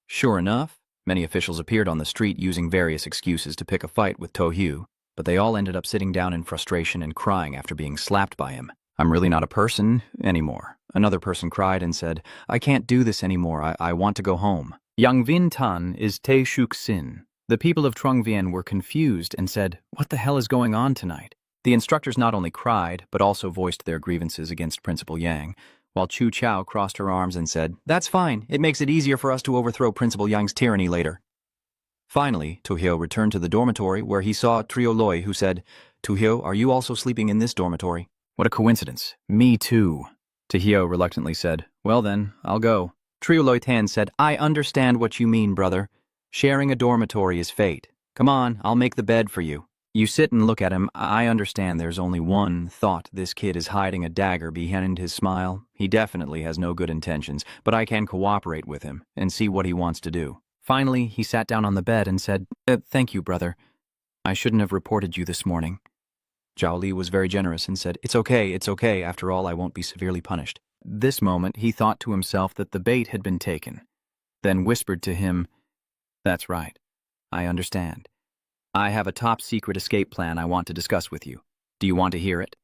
Sure enough, many officials appeared on the street using various excuses to pick a fight with Tohyo, but they all ended up sitting down in frustration and crying after being slapped by him. "I'm really not a person anymore." Another person cried and said, "I can't do this anymore. I want to go home." Yang Vin Tan is Te Shuk Sin. The people of Truong Vien were confused and said, "What the hell is going on tonight?" The instructors not only cried, but also voiced their grievances against Principal Yang, while Chu Chao crossed her arms and said, "That's fine. It makes it easier for us to overthrow Principal Yang's tyranny later." Finally, Tohyo returned to the dormitory where he saw Trio Loi, who said, "Tohyo, are you also sleeping in this dormitory?" "What a coincidence. Me too." Tohyo reluctantly said, "Well then, I'll go." Trioloi Tan said, I understand what you mean, brother. Sharing a dormitory is fate. Come on, I'll make the bed for you. You sit and look at him. I understand there's only one thought. This kid is hiding a dagger behind his smile. He definitely has no good intentions, but I can cooperate with him and see what he wants to do. Finally, he sat down on the bed and said, Thank you, brother. I shouldn't have reported you this morning. Zhao Li was very generous and said, It's okay. After all, I won't be severely punished. This moment, he thought to himself that the bait had been taken, then whispered to him, That's right. I understand. I have a top-secret escape plan I want to discuss with you. Do you want to hear it?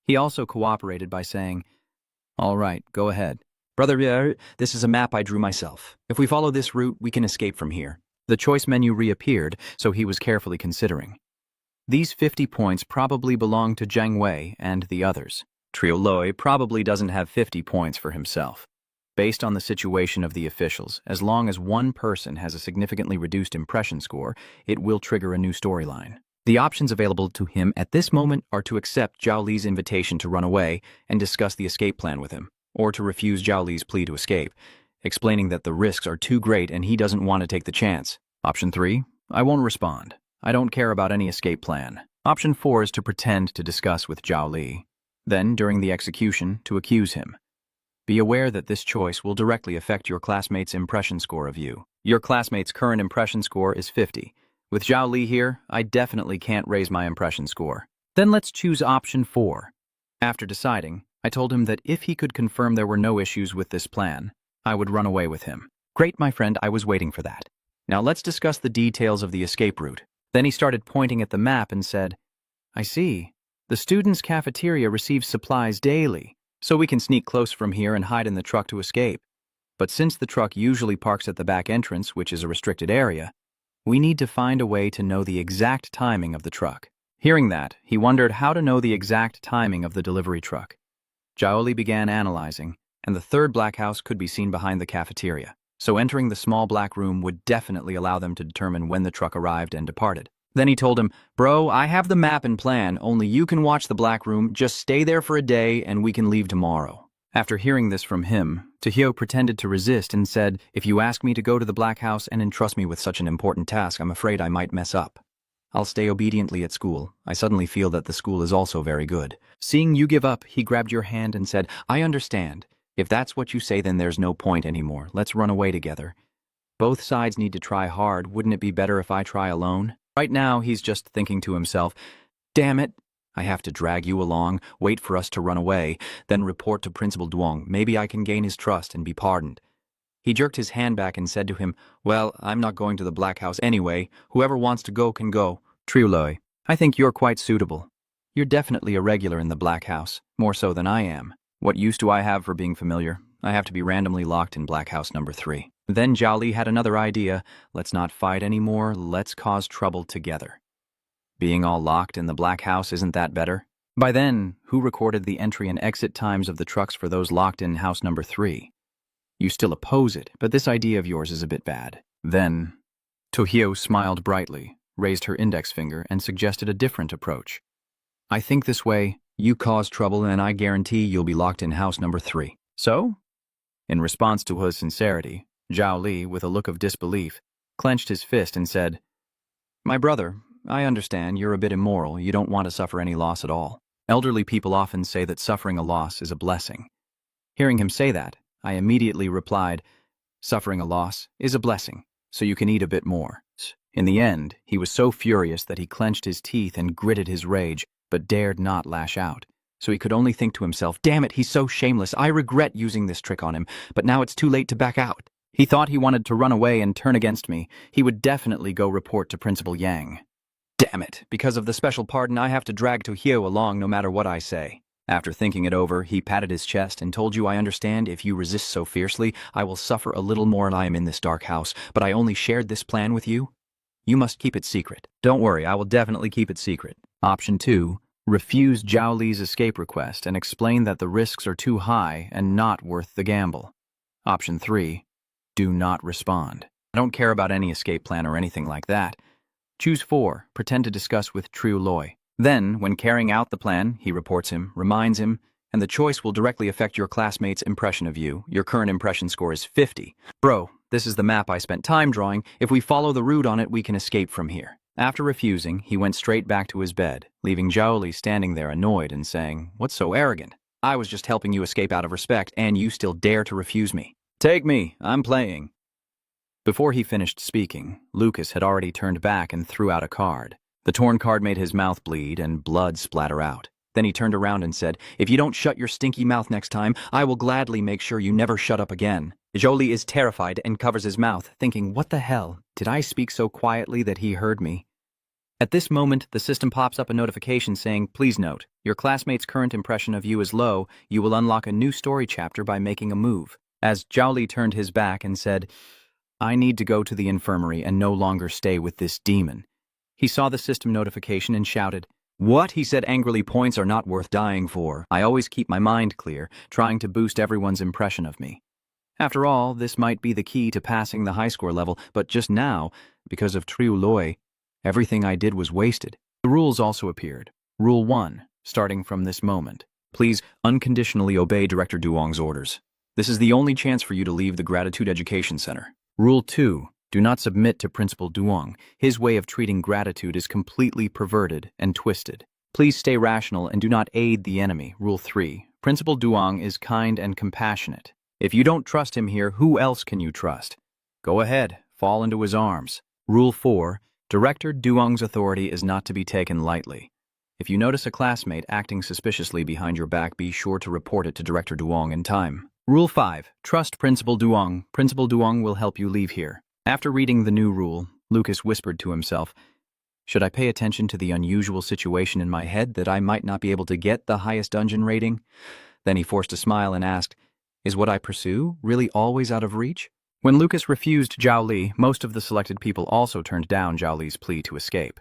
He also cooperated by saying, All right, go ahead. Brother, this is a map I drew myself. If we follow this route, we can escape from here. The choice menu reappeared, so he was carefully considering. These 50 points probably belong to Jiang Wei and the others. Trioloi probably doesn't have 50 points for himself. Based on the situation of the officials, as long as one person has a significantly reduced impression score, it will trigger a new storyline. The options available to him at this moment are to accept Zhao Li's invitation to run away and discuss the escape plan with him, or to refuse Zhao Li's plea to escape, explaining that the risks are too great and he doesn't want to take the chance. Option 3, I won't respond. I don't care about any escape plan. Option 4 is to pretend to discuss with Zhao Li. Then, during the execution, to accuse him. Be aware that this choice will directly affect your classmate's impression score of you. Your classmate's current impression score is 50. With Zhao Li here, I definitely can't raise my impression score. Then let's choose option 4. After deciding, I told him that if he could confirm there were no issues with this plan, I would run away with him. Great, my friend, I was waiting for that. Now let's discuss the details of the escape route. Then he started pointing at the map and said, I see. The students' cafeteria receives supplies daily, so we can sneak close from here and hide in the truck to escape. But since the truck usually parks at the back entrance, which is a restricted area, we need to find a way to know the exact timing of the truck. Hearing that, he wondered how to know the exact timing of the delivery truck. Zhao Li began analyzing, and the third black house could be seen behind the cafeteria, so entering the small black room would definitely allow them to determine when the truck arrived and departed. Then he told him, Bro, I have the map and plan, only you can watch the black room, just stay there for a day and we can leave tomorrow. After hearing this from him, Tojo pretended to resist and said, If you ask me to go to the black house and entrust me with such an important task, I'm afraid I might mess up. I'll stay obediently at school. I suddenly feel that the school is also very good. Seeing you give up, he grabbed your hand and said, I understand. If that's what you say, then there's no point anymore. Let's run away together. Both sides need to try hard. Wouldn't it be better if I try alone? Right now, he's just thinking to himself, Damn it, I have to drag you along, wait for us to run away, then report to Principal Duong. Maybe I can gain his trust and be pardoned. He jerked his hand back and said to him, Well, I'm not going to the Black House anyway. Whoever wants to go can go. Trioloi, I think you're quite suitable. You're definitely a regular in the Black House, more so than I am. What use do I have for being familiar? I have to be randomly locked in Black House number 3. Then Zhao Li had another idea. Let's not fight anymore, let's cause trouble together. Being all locked in the Black House, isn't that better? By then, who recorded the entry and exit times of the trucks for those locked in house number 3? You still oppose it, but this idea of yours is a bit bad. Then, Tojo smiled brightly, raised her index finger, and suggested a different approach. I think this way, you cause trouble and I guarantee you'll be locked in house number 3. So? In response to her sincerity, Zhao Li, with a look of disbelief, clenched his fist and said, My brother, I understand you're a bit immoral. You don't want to suffer any loss at all. Elderly people often say that suffering a loss is a blessing. Hearing him say that, I immediately replied, Suffering a loss is a blessing, so you can eat a bit more. In the end, he was so furious that he clenched his teeth and gritted his rage, but dared not lash out. So he could only think to himself, Damn it, he's so shameless. I regret using this trick on him, but now it's too late to back out. He thought he wanted to run away and turn against me. He would definitely go report to Principal Yang. Damn it, because of the special pardon, I have to drag Tojo along no matter what I say. After thinking it over, he patted his chest and told you, I understand. If you resist so fiercely, I will suffer a little more and I am in this dark house, but I only shared this plan with you. You must keep it secret. Don't worry, I will definitely keep it secret. Option 2. Refuse Zhao Li's escape request and explain that the risks are too high and not worth the gamble. Option 3. Do not respond. I don't care about any escape plan or anything like that. Choose 4. Pretend to discuss with Trioloi. Then, when carrying out the plan, he reports him, reminds him, and the choice will directly affect your classmates' impression of you. Your current impression score is 50. Bro, this is the map I spent time drawing. If we follow the route on it, we can escape from here. After refusing, he went straight back to his bed, leaving Zhao Li standing there annoyed and saying, "What's so arrogant? I was just helping you escape out of respect, and you still dare to refuse me. Take me, I'm playing." Before he finished speaking, Lucas had already turned back and threw out a card. The torn card made his mouth bleed and blood splatter out. Then he turned around and said, "If you don't shut your stinky mouth next time, I will gladly make sure you never shut up again." Jolie is terrified and covers his mouth, thinking, "What the hell? Did I speak so quietly that he heard me?" At this moment, the system pops up a notification saying, "Please note, your classmate's current impression of you is low. You will unlock a new story chapter by making a move." As Zhao Li turned his back and said, "I need to go to the infirmary and no longer stay with this demon," he saw the system notification and shouted, "What?" He said angrily, "Points are not worth dying for. I always keep my mind clear, trying to boost everyone's impression of me. After all, this might be the key to passing the high score level, but just now, because of Triu Loi, everything I did was wasted." The rules also appeared. Rule 1, starting from this moment. Please unconditionally obey Director Duong's orders. This is the only chance for you to leave the Gratitude Education Center. Rule 2, do not submit to Principal Duong. His way of treating gratitude is completely perverted and twisted. Please stay rational and do not aid the enemy. Rule 3, Principal Duong is kind and compassionate. If you don't trust him here, who else can you trust? Go ahead, fall into his arms. Rule 4, Director Duong's authority is not to be taken lightly. If you notice a classmate acting suspiciously behind your back, be sure to report it to Director Duong in time. Rule 5, trust Principal Duong. Principal Duong will help you leave here. After reading the new rule, Lucas whispered to himself, "Should I pay attention to the unusual situation in my head that I might not be able to get the highest dungeon rating?" Then he forced a smile and asked, "Is what I pursue really always out of reach?" When Lucas refused Zhao Li, most of the selected people also turned down Zhao Li's plea to escape.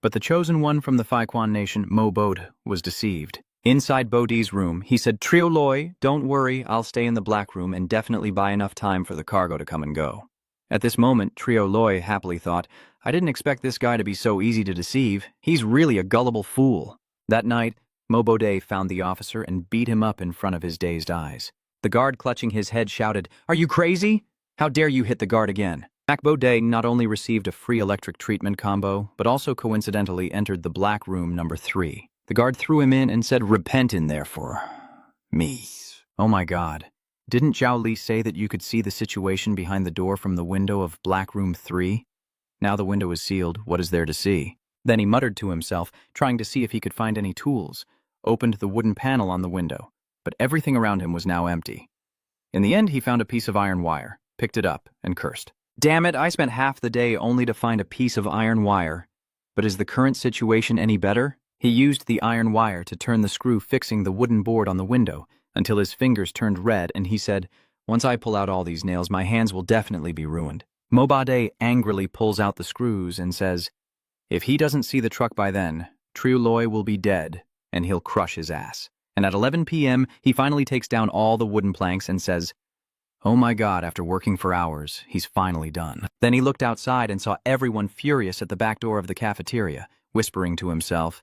But the chosen one from the Faiquan nation, Mo Bod, was deceived. Inside Bodi's room, he said, "Triu Loi, don't worry, I'll stay in the black room and definitely buy enough time for the cargo to come and go." At this moment, Triu Loi happily thought, "I didn't expect this guy to be so easy to deceive. He's really a gullible fool." That night, Mo Bode found the officer and beat him up in front of his dazed eyes. The guard clutching his head shouted, "Are you crazy? How dare you hit the guard again?" Mac Bode not only received a free electric treatment combo, but also coincidentally entered the black room number 3. The guard threw him in and said, "Repent in there for me." Oh my God. Didn't Zhao Li say that you could see the situation behind the door from the window of black room 3? Now the window is sealed, what is there to see? Then he muttered to himself, trying to see if he could find any tools, opened the wooden panel on the window, but everything around him was now empty. In the end, he found a piece of iron wire, picked it up, and cursed. "Damn it, I spent half the day only to find a piece of iron wire. But is the current situation any better?" He used the iron wire to turn the screw fixing the wooden board on the window until his fingers turned red, and he said, "Once I pull out all these nails, my hands will definitely be ruined." Mobade angrily pulls out the screws and says, "If he doesn't see the truck by then, Triu Loi will be dead, and he'll crush his ass." And at 11 p.m., he finally takes down all the wooden planks and says, "Oh my God, after working for hours, he's finally done." Then he looked outside and saw everyone furious at the back door of the cafeteria, whispering to himself,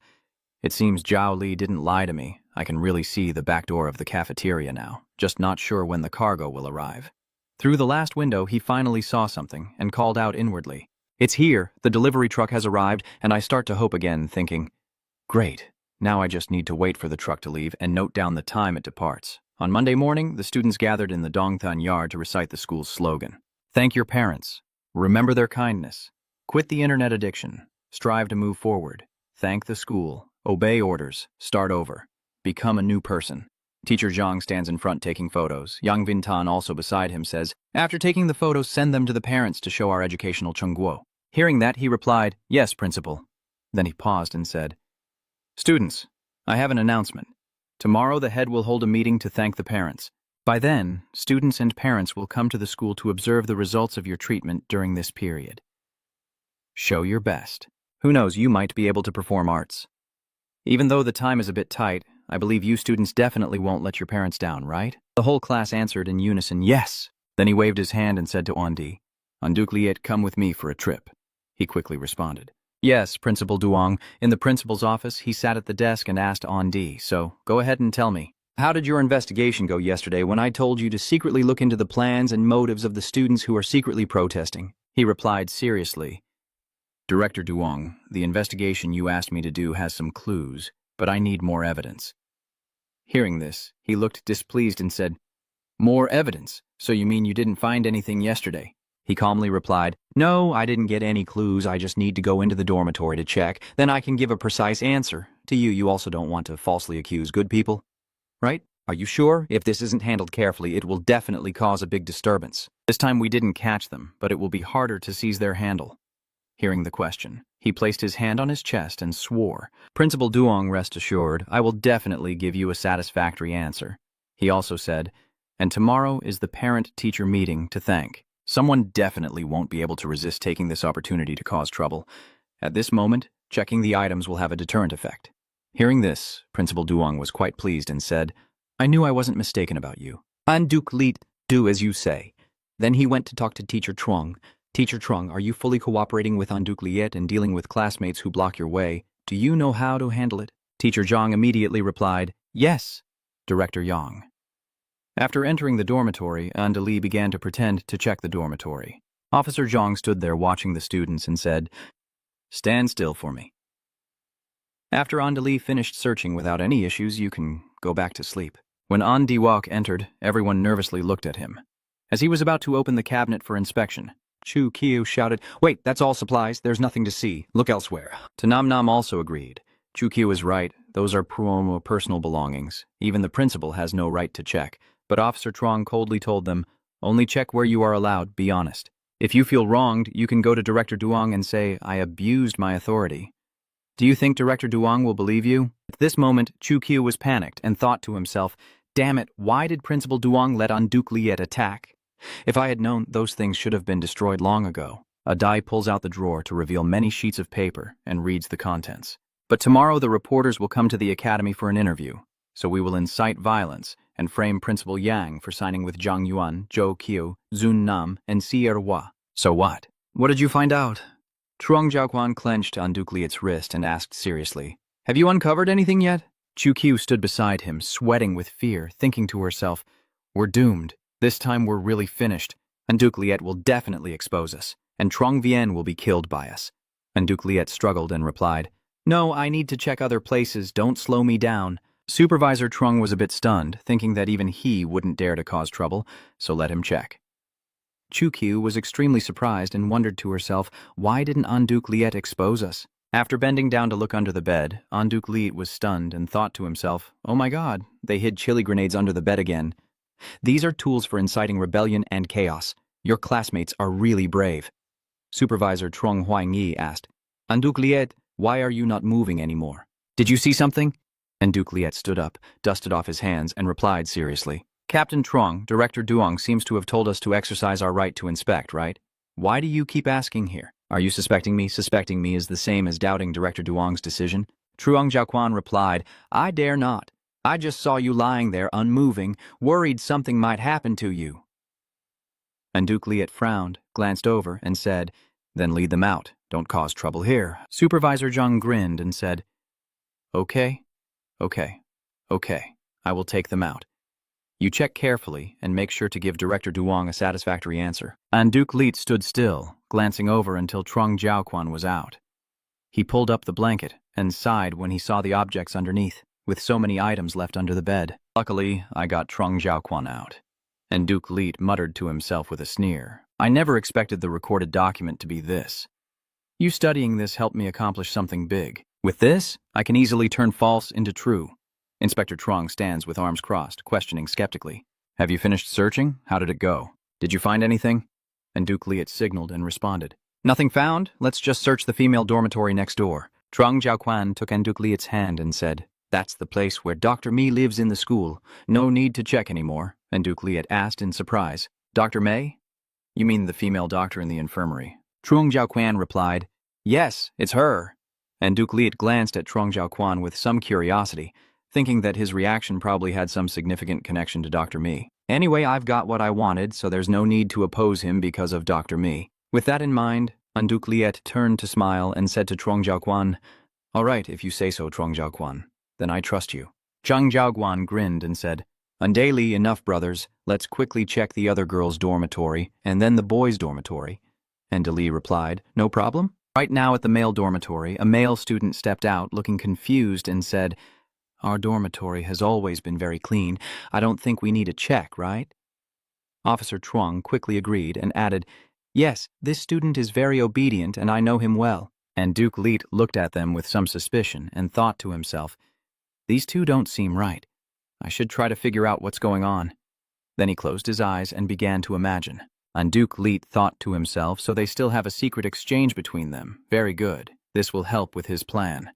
"It seems Zhao Li didn't lie to me. I can really see the back door of the cafeteria now, just not sure when the cargo will arrive." Through the last window, he finally saw something and called out inwardly, "It's here, the delivery truck has arrived," and I start to hope again, thinking, "Great, now I just need to wait for the truck to leave and note down the time it departs." On Monday morning, the students gathered in the Dongtan yard to recite the school's slogan. Thank your parents. Remember their kindness. Quit the internet addiction. Strive to move forward. Thank the school. Obey orders. Start over. Become a new person. Teacher Zhang stands in front taking photos. Yang Vintan, also beside him, says, "After taking the photos, send them to the parents to show our educational chengguo." Hearing that, he replied, "Yes, principal." Then he paused and said, "Students, I have an announcement. Tomorrow the head will hold a meeting to thank the parents. By then, students and parents will come to the school to observe the results of your treatment during this period. Show your best. Who knows, you might be able to perform arts. Even though the time is a bit tight, I believe you students definitely won't let your parents down, right?" The whole class answered in unison, "Yes." Then he waved his hand and said to Ondi, "Andukliet, come with me for a trip." He quickly responded, "Yes, Principal Duong." In the principal's office, he sat at the desk and asked Ondi, "So, go ahead and tell me, How did your investigation go yesterday when I told you to secretly look into the plans and motives of the students who are secretly protesting? He replied seriously. Director Duong, the investigation you asked me to do has some clues, but I need more evidence. Hearing this, he looked displeased and said, More evidence? So you mean you didn't find anything yesterday? He calmly replied, No, I didn't get any clues. I just need to go into the dormitory to check. Then I can give a precise answer. To you, you also don't want to falsely accuse good people, right? Are you sure? If this isn't handled carefully, it will definitely cause a big disturbance. This time we didn't catch them, but it will be harder to seize their handle. Hearing the question, he placed his hand on his chest and swore, Principal Duong, rest assured, I will definitely give you a satisfactory answer. He also said, And tomorrow is the parent-teacher meeting to thank. Someone definitely won't be able to resist taking this opportunity to cause trouble. At this moment, checking the items will have a deterrent effect. Hearing this, Principal Duong was quite pleased and said, I knew I wasn't mistaken about you. An Duke Leet, do as you say. Then he went to talk to Teacher Truong. Teacher Truong, are you fully cooperating with An Duke Liet and dealing with classmates who block your way? Do you know how to handle it? Teacher Zhang immediately replied, Yes, Director Yang. After entering the dormitory, Andali began to pretend to check the dormitory. Officer Zhang stood there watching the students and said, Stand still for me. After Andali finished searching without any issues, you can go back to sleep. When An Diwak entered, everyone nervously looked at him. As he was about to open the cabinet for inspection, Chu Kiu shouted, Wait, that's all supplies. There's nothing to see. Look elsewhere. Tanam Nam also agreed. Chu Kiu is right. Those are personal belongings. Even the principal has no right to check. But Officer Truong coldly told them, Only check where you are allowed, be honest. If you feel wronged, you can go to Director Duong and say, I abused my authority. Do you think Director Duong will believe you? At this moment, Chu Kiu was panicked and thought to himself, Damn it, why did Principal Duong let An Duke Liet attack? If I had known, those things should have been destroyed long ago. A Dai pulls out the drawer to reveal many sheets of paper and reads the contents. But tomorrow the reporters will come to the academy for an interview, so we will incite violence and frame Principal Yang for signing with Zhang Yuan, Zhou Qiu, Zun Nam, and Sierra Hua. So what? What did you find out? Truong Jiaoquan clenched An Duke Liet's wrist and asked seriously, Have you uncovered anything yet? Chu Qiu stood beside him, sweating with fear, thinking to herself, We're doomed. This time we're really finished. An Duke Liet will definitely expose us, and Truong Vien will be killed by us. An Duke Liet struggled and replied, No, I need to check other places. Don't slow me down. Supervisor Truong was a bit stunned, thinking that even he wouldn't dare to cause trouble, so let him check. Chu Qiu was extremely surprised and wondered to herself, why didn't An Duke Liet expose us? After bending down to look under the bed, An Duke Liet was stunned and thought to himself, Oh my god, they hid chili grenades under the bed again. These are tools for inciting rebellion and chaos. Your classmates are really brave. Supervisor Truong Huangyi asked, An Duke Liet, why are you not moving anymore? Did you see something? An Duke Liet stood up, dusted off his hands, and replied seriously, Captain Truong, Director Duong seems to have told us to exercise our right to inspect, right? Why do you keep asking here? Are you suspecting me? Suspecting me is the same as doubting Director Duong's decision. Truong Jiaoquan replied, I dare not. I just saw you lying there, unmoving, worried something might happen to you. An Duke Liet frowned, glanced over, and said, Then lead them out. Don't cause trouble here. Supervisor Zhang grinned and said, Okay, I will take them out. You check carefully and make sure to give Director Duong a satisfactory answer. An Duke Liet stood still, glancing over until Truong Jiaoquan was out. He pulled up the blanket and sighed when he saw the objects underneath, with so many items left under the bed. Luckily, I got Truong Jiaoquan out. And Duke Liet muttered to himself with a sneer, I never expected the recorded document to be this. You studying this helped me accomplish something big. With this, I can easily turn false into true. Inspector Truong stands with arms crossed, questioning skeptically. Have you finished searching? How did it go? Did you find anything? And Duke Liet signaled and responded. Nothing found? Let's just search the female dormitory next door. Truong Jiaoquan took An Duke Liet's hand and said, That's the place where Dr. Mi lives in the school. No need to check anymore. And Duke Liet asked in surprise, Dr. May? You mean the female doctor in the infirmary? Truong Jiaoquan replied, Yes, it's her. And Duke Liet glanced at Truong Jiaoquan with some curiosity, thinking that his reaction probably had some significant connection to Dr. Mi. Anyway, I've got what I wanted, so there's no need to oppose him because of Dr. Mi. With that in mind, An Duke Liet turned to smile and said to Truong Jiaoquan, All right, if you say so, Truong Jiaoquan, then I trust you. Zhang Zhaoguan grinned and said, "Undaily enough, brothers. Let's quickly check the other girls' dormitory and then the boys' dormitory." And Li replied, "No problem." Right now at the male dormitory, a male student stepped out looking confused and said, "Our dormitory has always been very clean. I don't think we need a check, right?" Officer Chuang quickly agreed and added, "Yes, this student is very obedient and I know him well." And Duke Leet looked at them with some suspicion and thought to himself, "These two don't seem right. I should try to figure out what's going on." Then he closed his eyes and began to imagine. And Duke Leet thought to himself, so they still have a secret exchange between them. Very good. This will help with his plan.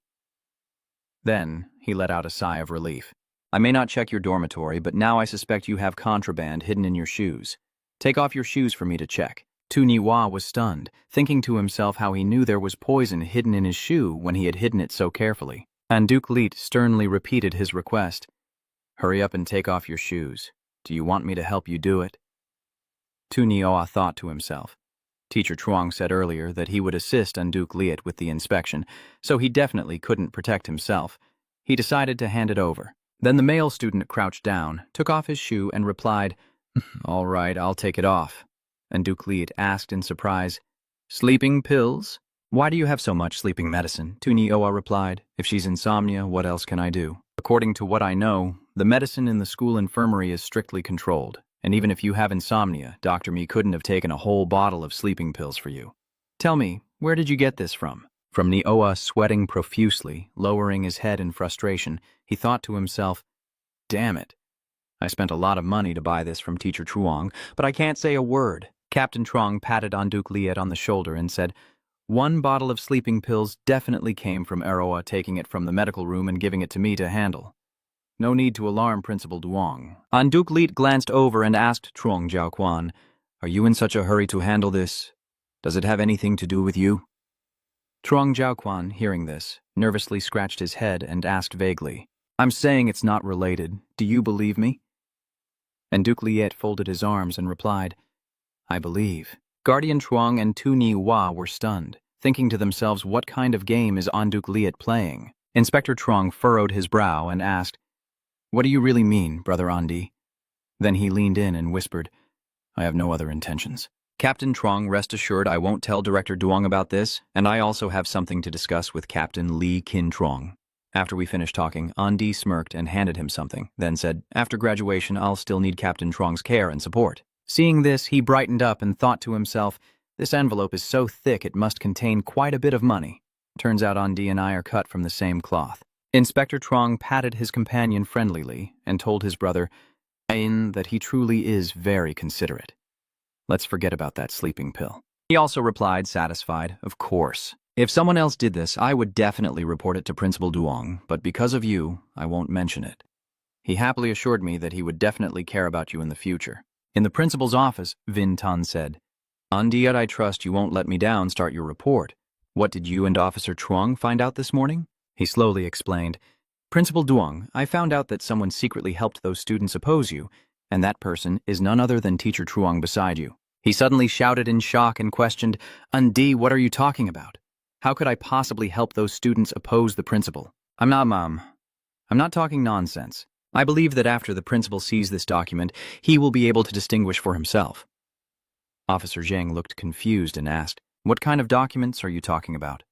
Then he let out a sigh of relief. "I may not check your dormitory, but now I suspect you have contraband hidden in your shoes. Take off your shoes for me to check." Tu Niwa was stunned, thinking to himself how he knew there was poison hidden in his shoe when he had hidden it so carefully. And Duke Leet sternly repeated his request. "Hurry up and take off your shoes. Do you want me to help you do it?" Tu Nioa thought to himself. Teacher Chuang said earlier that he would assist Duke Liet with the inspection, so he definitely couldn't protect himself. He decided to hand it over. Then the male student crouched down, took off his shoe, and replied, "All right, I'll take it off." And Duke Liet asked in surprise, "Sleeping pills? Why do you have so much sleeping medicine?" Tu Nioa replied, "If she's insomnia, what else can I do? According to what I know, the medicine in the school infirmary is strictly controlled. And even if you have insomnia, Dr. Me couldn't have taken a whole bottle of sleeping pills for you. Tell me, where did you get this from?" From Nioa, sweating profusely, lowering his head in frustration, he thought to himself, "Damn it. I spent a lot of money to buy this from Teacher Chuang, but I can't say a word." Captain Truong patted Duke Liet on the shoulder and said, "One bottle of sleeping pills definitely came from Eroa taking it from the medical room and giving it to me to handle. No need to alarm Principal Duong." Duke Liet glanced over and asked Truong Jiaoquan, "Are you in such a hurry to handle this? Does it have anything to do with you?" Truong Jiaoquan, hearing this, nervously scratched his head and asked vaguely, "I'm saying it's not related. Do you believe me?" And Duke Liet folded his arms and replied, "I believe." Guardian Truong and Tu Ni Hua were stunned, thinking to themselves, what kind of game is Duke Liet playing? Inspector Truong furrowed his brow and asked, "What do you really mean, Brother Andi?" Then he leaned in and whispered, "I have no other intentions. Captain Truong, rest assured I won't tell Director Duong about this, and I also have something to discuss with Captain Lee Kin Truong." After we finished talking, Andi smirked and handed him something, then said, "After graduation, I'll still need Captain Truong's care and support." Seeing this, he brightened up and thought to himself, "This envelope is so thick it must contain quite a bit of money. Turns out Andi and I are cut from the same cloth." Inspector Truong patted his companion friendlily and told his brother, that he truly is very considerate. Let's forget about that sleeping pill. He also replied, satisfied, "Of course. If someone else did this, I would definitely report it to Principal Duong, but because of you, I won't mention it." He happily assured me that he would definitely care about you in the future. In the principal's office, Vin Tan said, "Yet I trust you won't let me down. Start your report. What did you and Officer Truong find out this morning?" He slowly explained, "Principal Duong, I found out that someone secretly helped those students oppose you, and that person is none other than Teacher Truong beside you." He suddenly shouted in shock and questioned, "Undi, what are you talking about? How could I possibly help those students oppose the principal? I'm not talking nonsense. I believe that after the principal sees this document, he will be able to distinguish for himself." Officer Zhang looked confused and asked, "What kind of documents are you talking about?"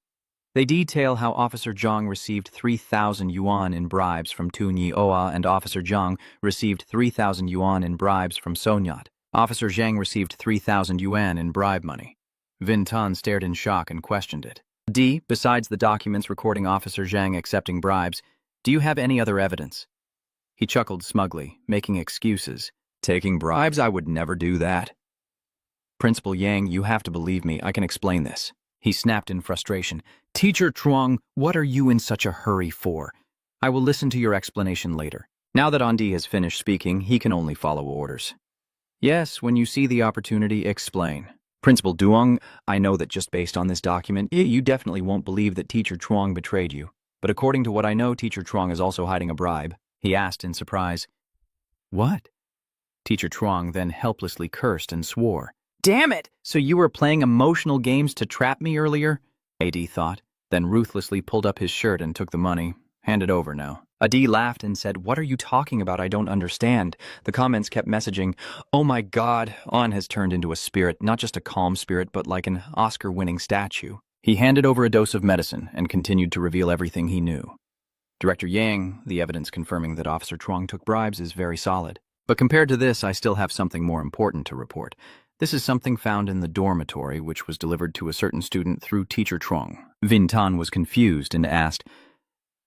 They detail how Officer Zhang received 3,000 yuan in bribes from Tu Ni Oa and Officer Zhang received 3,000 yuan in bribes from Sonyat. Officer Zhang received 3,000 yuan in bribe money. Vin Tan stared in shock and questioned it. Besides the documents recording Officer Zhang accepting bribes, do you have any other evidence?" He chuckled smugly, making excuses. "Taking bribes? I would never do that." "Principal Yang, you have to believe me. I can explain this." He snapped in frustration. "Teacher Truong, what are you in such a hurry for? I will listen to your explanation later." Now that Andi has finished speaking, he can only follow orders. "Yes, when you see the opportunity, explain." "Principal Duong, I know that just based on this document, you definitely won't believe that Teacher Truong betrayed you. But according to what I know, Teacher Truong is also hiding a bribe." He asked in surprise. "What?" Teacher Truong then helplessly cursed and swore. "Damn it! So you were playing emotional games to trap me earlier?" AD thought, then ruthlessly pulled up his shirt and took the money. "Hand it over now." Adi laughed and said, "What are you talking about? I don't understand." The comments kept messaging, "Oh my God, An has turned into a spirit, not just a calm spirit, but like an Oscar-winning statue." He handed over a dose of medicine and continued to reveal everything he knew. Director Yang, the evidence confirming that Officer Truong took bribes is very solid. But compared to this, I still have something more important to report. This is something found in the dormitory, which was delivered to a certain student through Teacher Truong. Vin Tan was confused and asked,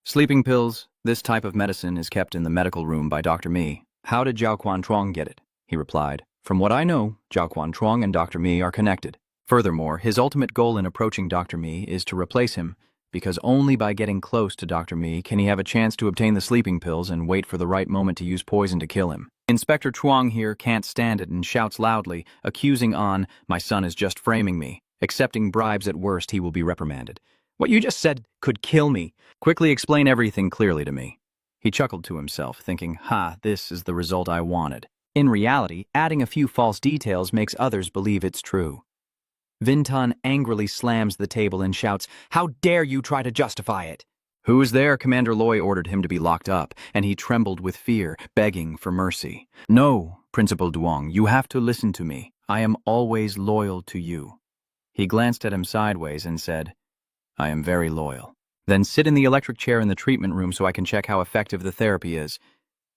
"Sleeping pills, this type of medicine is kept in the medical room by Dr. Mi. How did Zhao Quan Truong get it?" He replied, "From what I know, Zhao Quan Truong and Dr. Mi are connected. Furthermore, his ultimate goal in approaching Dr. Mi is to replace him, because only by getting close to Dr. Mi can he have a chance to obtain the sleeping pills and wait for the right moment to use poison to kill him." Inspector Truong here can't stand it and shouts loudly, accusing An, "My son is just framing me. Accepting bribes at worst, he will be reprimanded. What you just said could kill me. Quickly explain everything clearly to me." He chuckled to himself, thinking, this is the result I wanted. In reality, adding a few false details makes others believe it's true. Vintan angrily slams the table and shouts, "How dare you try to justify it?" "Who is there?" Commander Loy ordered him to be locked up, and he trembled with fear, begging for mercy. "No, Principal Duong, you have to listen to me. I am always loyal to you." He glanced at him sideways and said, "I am very loyal." "Then sit in the electric chair in the treatment room so I can check how effective the therapy is."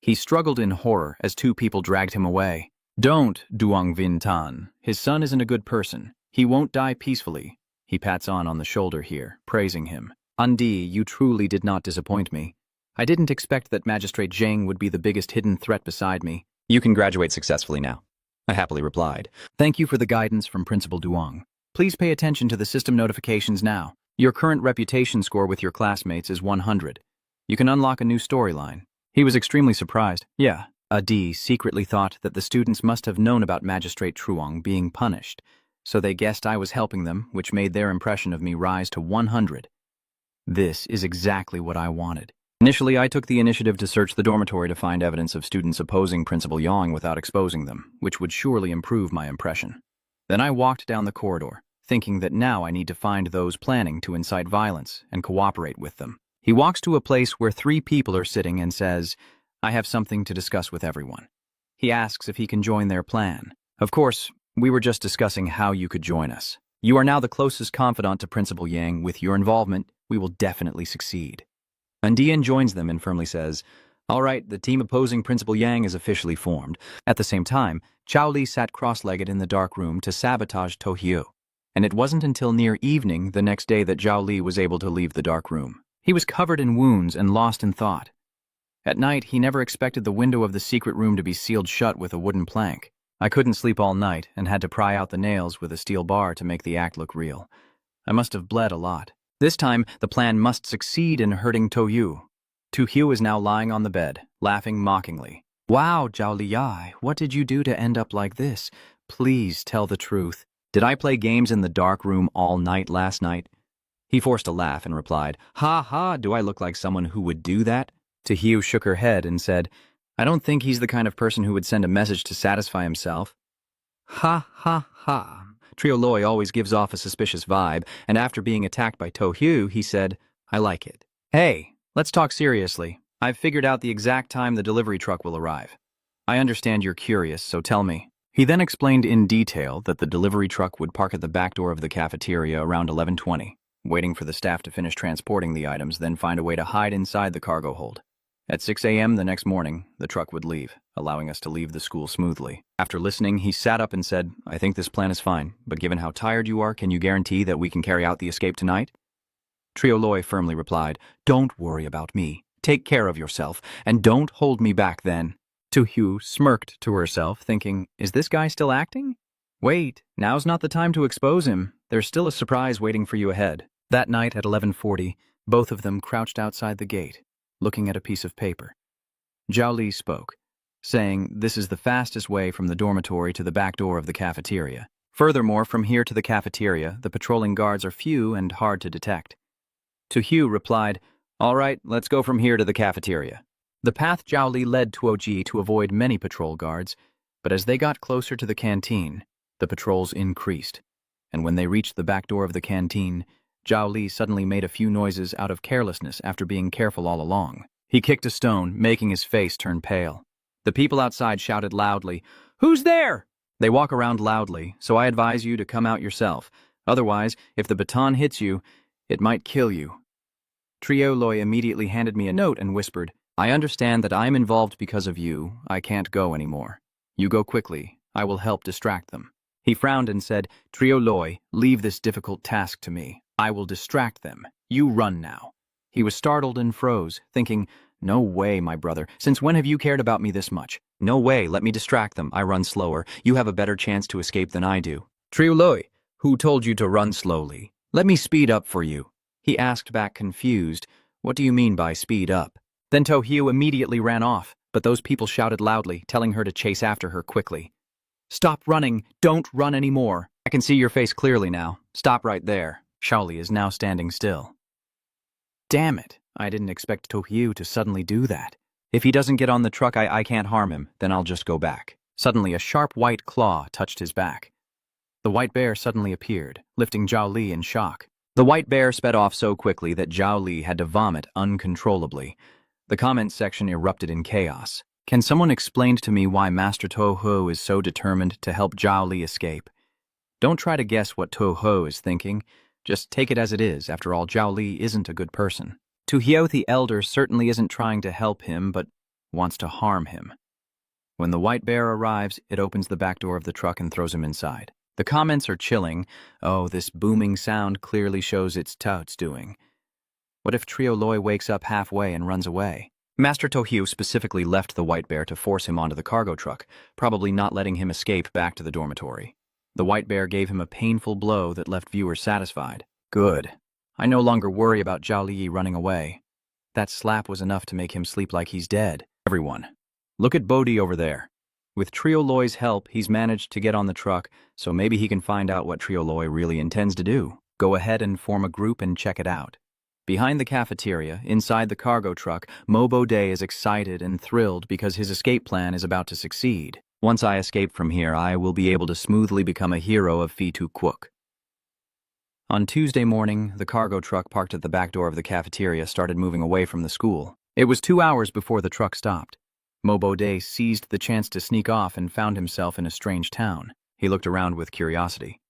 He struggled in horror as two people dragged him away. "Don't, Duong Vin Tan. His son isn't a good person. He won't die peacefully." He pats on the shoulder here, praising him. "Undi, you truly did not disappoint me. I didn't expect that Magistrate Zhang would be the biggest hidden threat beside me." "You can graduate successfully now," I happily replied. "Thank you for the guidance from Principal Duong. Please pay attention to the system notifications now. Your current reputation score with your classmates is 100. You can unlock a new storyline." He was extremely surprised. Yeah, Adi secretly thought that the students must have known about Magistrate Truong being punished, so they guessed I was helping them, which made their impression of me rise to 100. This is exactly what I wanted. Initially, I took the initiative to search the dormitory to find evidence of students opposing Principal Yang without exposing them, which would surely improve my impression. Then I walked down the corridor, thinking that now I need to find those planning to incite violence and cooperate with them. He walks to a place where 3 people are sitting and says, "I have something to discuss with everyone." He asks if he can join their plan. Of course, we were just discussing how you could join us. You are now the closest confidant to Principal Yang. With your involvement, we will definitely succeed. Andian joins them and firmly says, "All right, the team opposing Principal Yang is officially formed." At the same time, Chao Li sat cross-legged in the dark room to sabotage Tojo. And it wasn't until near evening the next day that Zhao Li was able to leave the dark room. He was covered in wounds and lost in thought. At night, he never expected the window of the secret room to be sealed shut with a wooden plank. I couldn't sleep all night and had to pry out the nails with a steel bar to make the act look real. I must have bled a lot. This time, the plan must succeed in hurting Toyo. Toyo is now lying on the bed, laughing mockingly. "Wow, Zhao Liyai, what did you do to end up like this? Please tell the truth. Did I play games in the dark room all night last night?" He forced a laugh and replied, "Ha ha, do I look like someone who would do that?" Toyo shook her head and said, "I don't think he's the kind of person who would send a message to satisfy himself." Ha ha ha. Trio Loi always gives off a suspicious vibe, and after being attacked by Tohu, he said, "I like it." "Hey, let's talk seriously. I've figured out the exact time the delivery truck will arrive. I understand you're curious, so tell me." He then explained in detail that the delivery truck would park at the back door of the cafeteria around 11:20, waiting for the staff to finish transporting the items, then find a way to hide inside the cargo hold. At 6 a.m. the next morning, the truck would leave, allowing us to leave the school smoothly. After listening, he sat up and said, "I think this plan is fine, but given how tired you are, can you guarantee that we can carry out the escape tonight?" Trio Loi firmly replied, "Don't worry about me. Take care of yourself, and don't hold me back then." Tohu smirked to herself, thinking, is this guy still acting? Wait, now's not the time to expose him. There's still a surprise waiting for you ahead. That night at 11:40, both of them crouched outside the gate, looking at a piece of paper. Zhao Li spoke, saying, "This is the fastest way from the dormitory to the back door of the cafeteria. Furthermore, from here to the cafeteria, the patrolling guards are few and hard to detect." Tohu replied, "All right, let's go from here to the cafeteria." The path Zhao Li led Tuoji to avoid many patrol guards, but as they got closer to the canteen, the patrols increased, and when they reached the back door of the canteen, Zhao Li suddenly made a few noises out of carelessness after being careful all along. He kicked a stone, making his face turn pale. The people outside shouted loudly, "Who's there?" They walk around loudly, so I advise you to come out yourself. Otherwise, if the baton hits you, it might kill you. Trioloi immediately handed me a note and whispered, "I understand that I'm involved because of you. I can't go anymore. You go quickly. I will help distract them." He frowned and said, "Trioloi, leave this difficult task to me. I will distract them. You run now." He was startled and froze, thinking, "No way, my brother. Since when have you cared about me this much?" "No way, let me distract them. I run slower. You have a better chance to escape than I do." "Trioloi, who told you to run slowly? Let me speed up for you." He asked back confused, "What do you mean by speed up?" Then Tojo immediately ran off, but those people shouted loudly, telling her to chase after her quickly. "Stop running! Don't run anymore! I can see your face clearly now. Stop right there." Shaoli is now standing still. Damn it, I didn't expect Tojo to suddenly do that. If he doesn't get on the truck, I can't harm him, then I'll just go back. Suddenly, a sharp white claw touched his back. The white bear suddenly appeared, lifting Zhao Li in shock. The white bear sped off so quickly that Zhao Li had to vomit uncontrollably. The comment section erupted in chaos. Can someone explain to me why Master Tojo is so determined to help Zhao Li escape? Don't try to guess what Tojo is thinking. Just take it as it is. After all, Zhao Li isn't a good person. Tojo the Elder certainly isn't trying to help him, but wants to harm him. When the white bear arrives, it opens the back door of the truck and throws him inside. The comments are chilling. Oh, this booming sound clearly shows it's Tao's doing. What if Trioloi wakes up halfway and runs away? Master Tojo specifically left the white bear to force him onto the cargo truck, probably not letting him escape back to the dormitory. The white bear gave him a painful blow that left viewers satisfied. Good. I no longer worry about Zhao Li running away. That slap was enough to make him sleep like he's dead. Everyone, look at Bodhi over there. With Trioloi's help, he's managed to get on the truck, so maybe he can find out what Trioloi really intends to do. Go ahead and form a group and check it out. Behind the cafeteria, inside the cargo truck, Mobo Day is excited and thrilled because his escape plan is about to succeed. Once I escape from here, I will be able to smoothly become a hero of Fitu Kwuk. On Tuesday morning, the cargo truck parked at the back door of the cafeteria started moving away from the school. It was 2 hours before the truck stopped. Mobo Day seized the chance to sneak off and found himself in a strange town. He looked around with curiosity.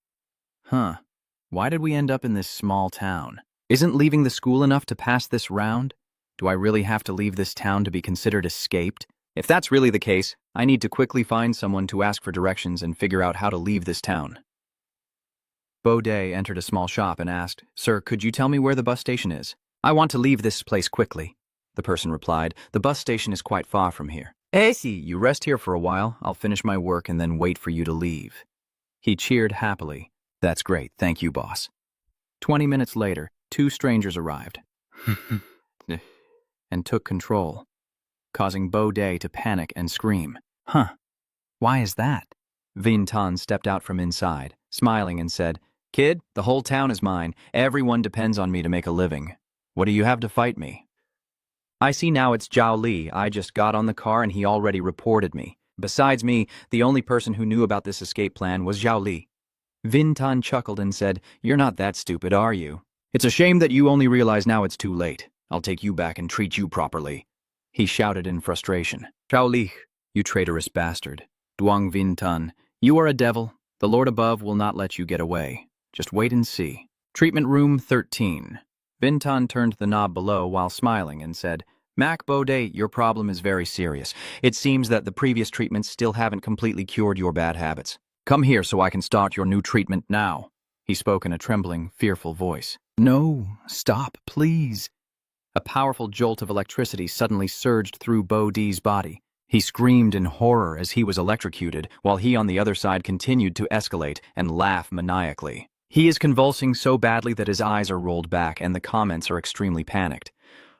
Why did we end up in this small town? Isn't leaving the school enough to pass this round? Do I really have to leave this town to be considered escaped? If that's really the case, I need to quickly find someone to ask for directions and figure out how to leave this town. Baudet entered a small shop and asked, "Sir, could you tell me where the bus station is?" "I want to leave this place quickly," the person replied. "The bus station is quite far from here." "Easy, you rest here for a while. I'll finish my work and then wait for you to leave." He cheered happily. "That's great, thank you, boss." 20 minutes later, 2 strangers arrived and took control, causing Baudet to panic and scream. Why is that? Vintan stepped out from inside, smiling and said, "Kid, the whole town is mine. Everyone depends on me to make a living. What do you have to fight me?" "I see now it's Zhao Li. I just got on the car and he already reported me. Besides me, the only person who knew about this escape plan was Zhao Li." Vintan chuckled and said, "You're not that stupid, are you? It's a shame that you only realize now it's too late. I'll take you back and treat you properly." He shouted in frustration. "Zhao Li, you traitorous bastard. Duang Vintan, you are a devil. The Lord above will not let you get away. Just wait and see." Treatment room 13. Vintan turned the knob below while smiling and said, "Mac Baudet, your problem is very serious. It seems that the previous treatments still haven't completely cured your bad habits. Come here so I can start your new treatment now." He spoke in a trembling, fearful voice. "No, stop, please." A powerful jolt of electricity suddenly surged through Baudet's body. He screamed in horror as he was electrocuted, while he on the other side continued to escalate and laugh maniacally. He is convulsing so badly that his eyes are rolled back and the comments are extremely panicked.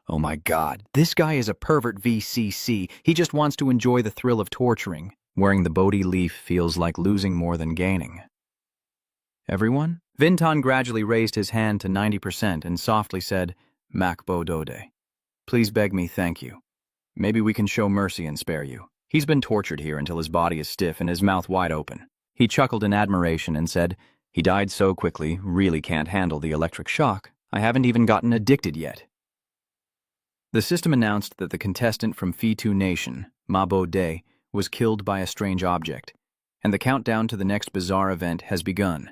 "Oh my God, this guy is a pervert VCC. He just wants to enjoy the thrill of torturing. Wearing the Bodhi leaf feels like losing more than gaining." "Everyone?" Vintan gradually raised his hand to 90% and softly said, "Mac Bodode. Please beg me, thank you. Maybe we can show mercy and spare you. He's been tortured here until his body is stiff and his mouth wide open." He chuckled in admiration and said, "He died so quickly, really can't handle the electric shock. I haven't even gotten addicted yet." The system announced that the contestant from Fitu Nation, Mabo De, was killed by a strange object, and the countdown to the next bizarre event has begun.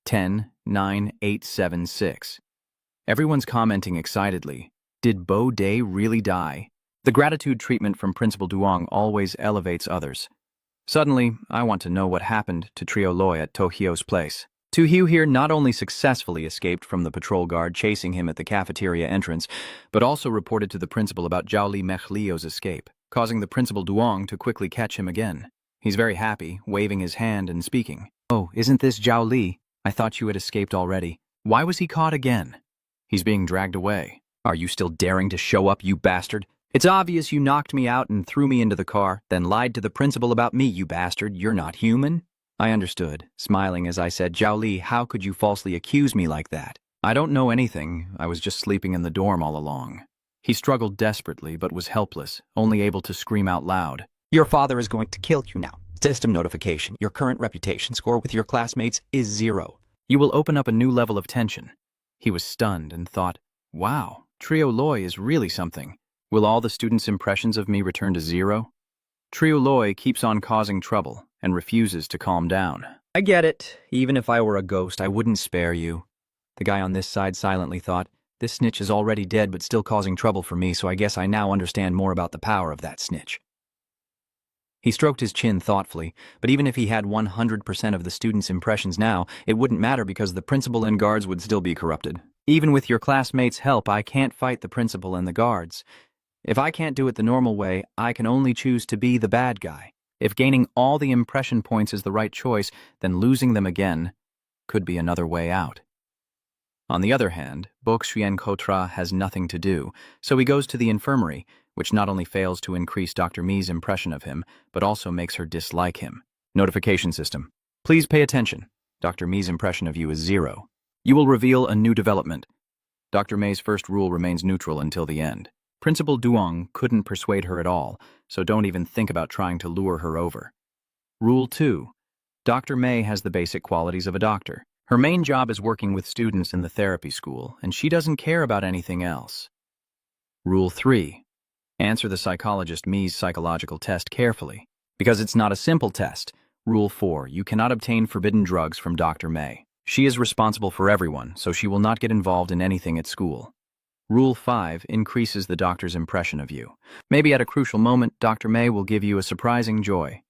10, 9, 8, 7, 6. Everyone's commenting excitedly. Did Bo De really die? The gratitude treatment from Principal Duong always elevates others. Suddenly, I want to know what happened to Trio Loi at Tohyo's place. Tohyo here not only successfully escaped from the patrol guard chasing him at the cafeteria entrance, but also reported to the principal about Zhao Li Mechlio's escape, causing the Principal Duong to quickly catch him again. He's very happy, waving his hand and speaking. Oh, isn't this Zhao Li? I thought you had escaped already. Why was he caught again? He's being dragged away. Are you still daring to show up, you bastard? It's obvious you knocked me out and threw me into the car, then lied to the principal about me, you bastard. You're not human? I understood, smiling as I said, Zhao Li, how could you falsely accuse me like that? I don't know anything. I was just sleeping in the dorm all along. He struggled desperately, but was helpless, only able to scream out loud. Your father is going to kill you now. System notification. Your current reputation score with your classmates is 0. You will open up a new level of tension. He was stunned and thought, wow, Trio Loi is really something. Will all the students' impressions of me return to 0? Trio Loi keeps on causing trouble and refuses to calm down. I get it. Even if I were a ghost, I wouldn't spare you. The guy on this side silently thought, this snitch is already dead but still causing trouble for me, so I guess I now understand more about the power of that snitch. He stroked his chin thoughtfully, but even if he had 100% of the students' impressions now, it wouldn't matter because the principal and guards would still be corrupted. Even with your classmates' help, I can't fight the principal and the guards. If I can't do it the normal way, I can only choose to be the bad guy. If gaining all the impression points is the right choice, then losing them again could be another way out. On the other hand, Boxuyen Kotra has nothing to do, so he goes to the infirmary, which not only fails to increase Dr. Mi's impression of him, but also makes her dislike him. Notification system. Please pay attention. Dr. Mi's impression of you is 0. You will reveal a new development. Dr. May's first rule remains neutral until the end. Principal Duong couldn't persuade her at all, so don't even think about trying to lure her over. Rule 2. Dr. May has the basic qualities of a doctor. Her main job is working with students in the therapy school, and she doesn't care about anything else. Rule 3. Answer the psychologist Mi's psychological test carefully, because it's not a simple test. Rule 4. You cannot obtain forbidden drugs from Dr. May. She is responsible for everyone, so she will not get involved in anything at school. Rule 5 increases the doctor's impression of you. Maybe at a crucial moment, Dr. May will give you a surprising joy.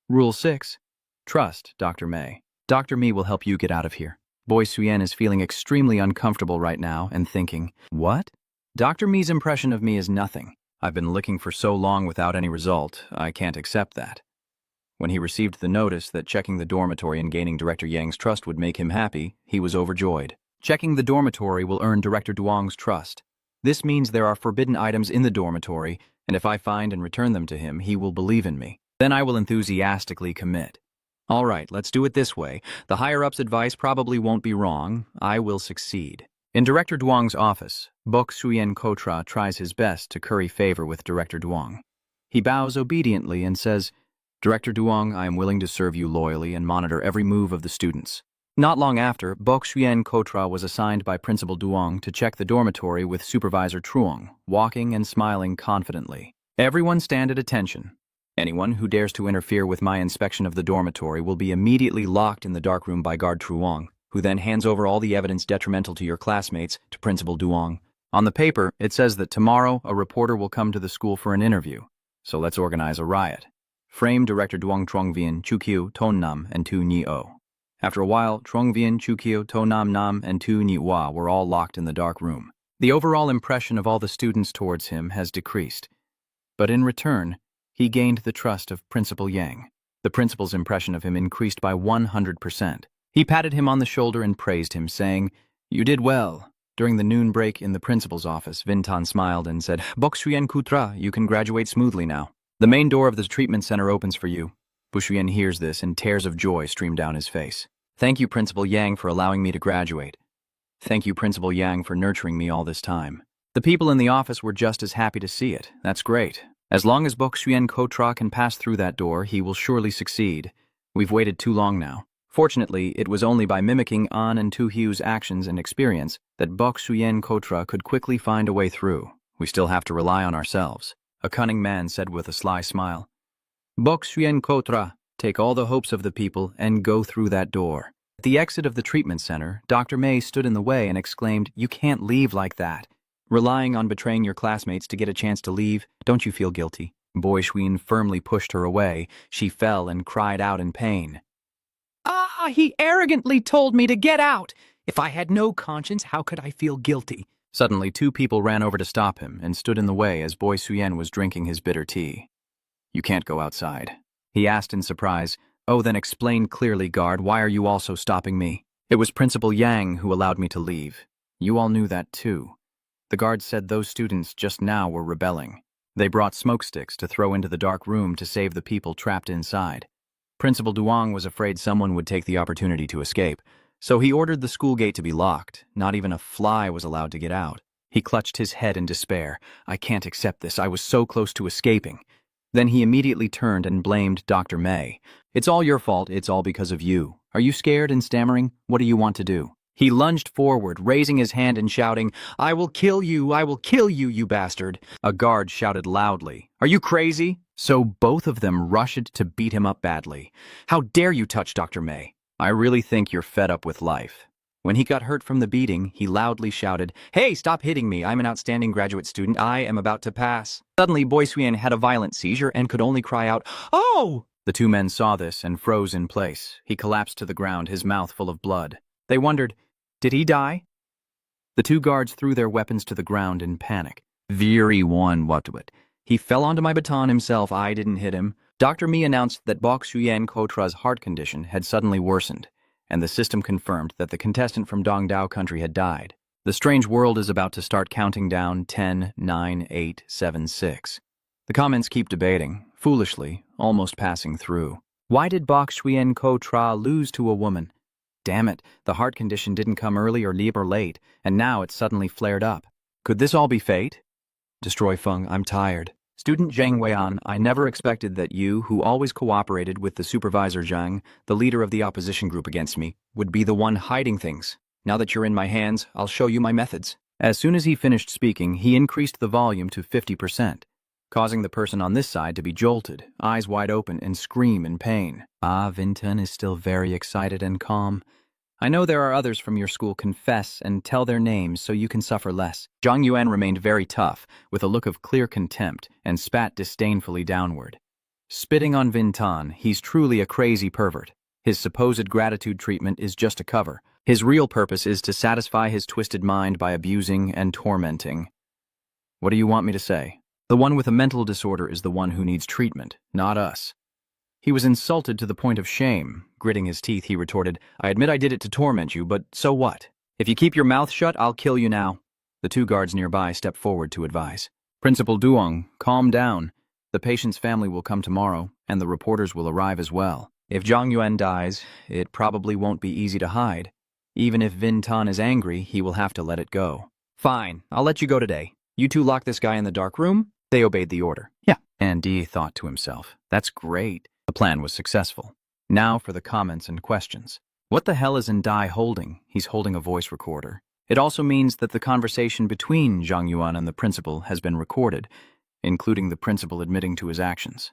Rule 6. Trust Dr. May. Dr. Mi will help you get out of here. Boy Suyen is feeling extremely uncomfortable right now and thinking, what? Dr. Mi's impression of me is nothing. I've been looking for so long without any result, I can't accept that. When he received the notice that checking the dormitory and gaining Director Yang's trust would make him happy, he was overjoyed. Checking the dormitory will earn Director Duong's trust. This means there are forbidden items in the dormitory, and if I find and return them to him, he will believe in me. Then I will enthusiastically commit. All right, let's do it this way. The higher-up's advice probably won't be wrong. I will succeed. In Director Duong's office, Boxuyen Kotra tries his best to curry favor with Director Duong. He bows obediently and says, Director Duong, I am willing to serve you loyally and monitor every move of the students. Not long after, Boxuyen Kotra was assigned by Principal Duong to check the dormitory with Supervisor Truong, walking and smiling confidently. Everyone stand at attention. Anyone who dares to interfere with my inspection of the dormitory will be immediately locked in the dark room by Guard Truong, who then hands over all the evidence detrimental to your classmates to Principal Duong. On the paper, it says that tomorrow a reporter will come to the school for an interview, so let's organize a riot. Frame Director Duong Truongvian, Chukyu, Tonnam, and Tu Nyi-o. After a while, Truongvian, Chukyu, Tonnam Nam, and Tu Nyi-wa were all locked in the dark room. The overall impression of all the students towards him has decreased, but in return, he gained the trust of Principal Yang. The principal's impression of him increased by 100%. He patted him on the shoulder and praised him, saying, You did well. During the noon break in the principal's office, Vintan smiled and said, Boxuyen Kutra, you can graduate smoothly now. The main door of the treatment center opens for you. Bushuyen hears this and tears of joy stream down his face. Thank you, Principal Yang, for allowing me to graduate. Thank you, Principal Yang, for nurturing me all this time. The people in the office were just as happy to see it. That's great. As long as Boxuyen Kotra can pass through that door, he will surely succeed. We've waited too long now. Fortunately, it was only by mimicking An and Tu Hyu's actions and experience that Boxuyen Kotra could quickly find a way through. We still have to rely on ourselves, a cunning man said with a sly smile. Boksuyen Kotra, take all the hopes of the people and go through that door. At the exit of the treatment center, Dr. May stood in the way and exclaimed, "You can't leave like that. Relying on betraying your classmates to get a chance to leave, don't you feel guilty?" Boy Shuin firmly pushed her away. She fell and cried out in pain. "Ah, he arrogantly told me to get out! If I had no conscience, how could I feel guilty?" Suddenly, two people ran over to stop him and stood in the way as Boy Suyen was drinking his bitter tea. "You can't go outside," he asked in surprise. "Oh, then explain clearly, guard. Why are you also stopping me?" "It was Principal Yang who allowed me to leave. You all knew that too. The guards said those students just now were rebelling. They brought smoke sticks to throw into the dark room to save the people trapped inside. Principal Duong was afraid someone would take the opportunity to escape, so he ordered the school gate to be locked. Not even a fly was allowed to get out." He clutched his head in despair. "I can't accept this. I was so close to escaping." Then he immediately turned and blamed Dr. May. "It's all your fault. It's all because of you. Are you scared and stammering? What do you want to do?" He lunged forward, raising his hand and shouting, "I will kill you, you bastard." A guard shouted loudly, "Are you crazy?" So both of them rushed to beat him up badly. "How dare you touch Dr. May? I really think you're fed up with life." When he got hurt from the beating, he loudly shouted, "Hey, stop hitting me. I'm an outstanding graduate student. I am about to pass." Suddenly, Boy Suyen had a violent seizure and could only cry out, "Oh!" The two men saw this and froze in place. He collapsed to the ground, his mouth full of blood. They wondered, did he die? The two guards threw their weapons to the ground in panic. "Very one, what to it? He fell onto my baton himself. I didn't hit him." Dr. Mi announced that Bok Shuyen Kotra's heart condition had suddenly worsened, and the system confirmed that the contestant from Dongdao country had died. The strange world is about to start counting down 10, 9, 8, 7, 6. The comments keep debating, foolishly, almost passing through. Why did Bok Shuyen Kotra lose to a woman? Damn it, the heart condition didn't come early or late, and now it's suddenly flared up. Could this all be fate? Destroy Feng, I'm tired. Student Zhang Weian, I never expected that you, who always cooperated with the supervisor Zhang, the leader of the opposition group against me, would be the one hiding things. Now that you're in my hands, I'll show you my methods. As soon as he finished speaking, he increased the volume to 50%, causing the person on this side to be jolted, eyes wide open, and scream in pain. Ah, Vinton is still very excited and calm. I know there are others from your school. Confess and tell their names so you can suffer less. Zhang Yuan remained very tough, with a look of clear contempt, and spat disdainfully downward. Spitting on Vinton, he's truly a crazy pervert. His supposed gratitude treatment is just a cover. His real purpose is to satisfy his twisted mind by abusing and tormenting. What do you want me to say? The one with a mental disorder is the one who needs treatment, not us. He was insulted to the point of shame. Gritting his teeth, he retorted, I admit I did it to torment you, but so what? If you keep your mouth shut, I'll kill you now. The two guards nearby stepped forward to advise. Principal Duong, calm down. The patient's family will come tomorrow, and the reporters will arrive as well. If Zhang Yuan dies, it probably won't be easy to hide. Even if Vin Tan is angry, he will have to let it go. Fine, I'll let you go today. You two lock this guy in the dark room? They obeyed the order. Yeah, and Dee thought to himself, that's great. The plan was successful. Now for the comments and questions. What the hell is Dai holding? He's holding a voice recorder. It also means that the conversation between Zhang Yuan and the principal has been recorded, including the principal admitting to his actions.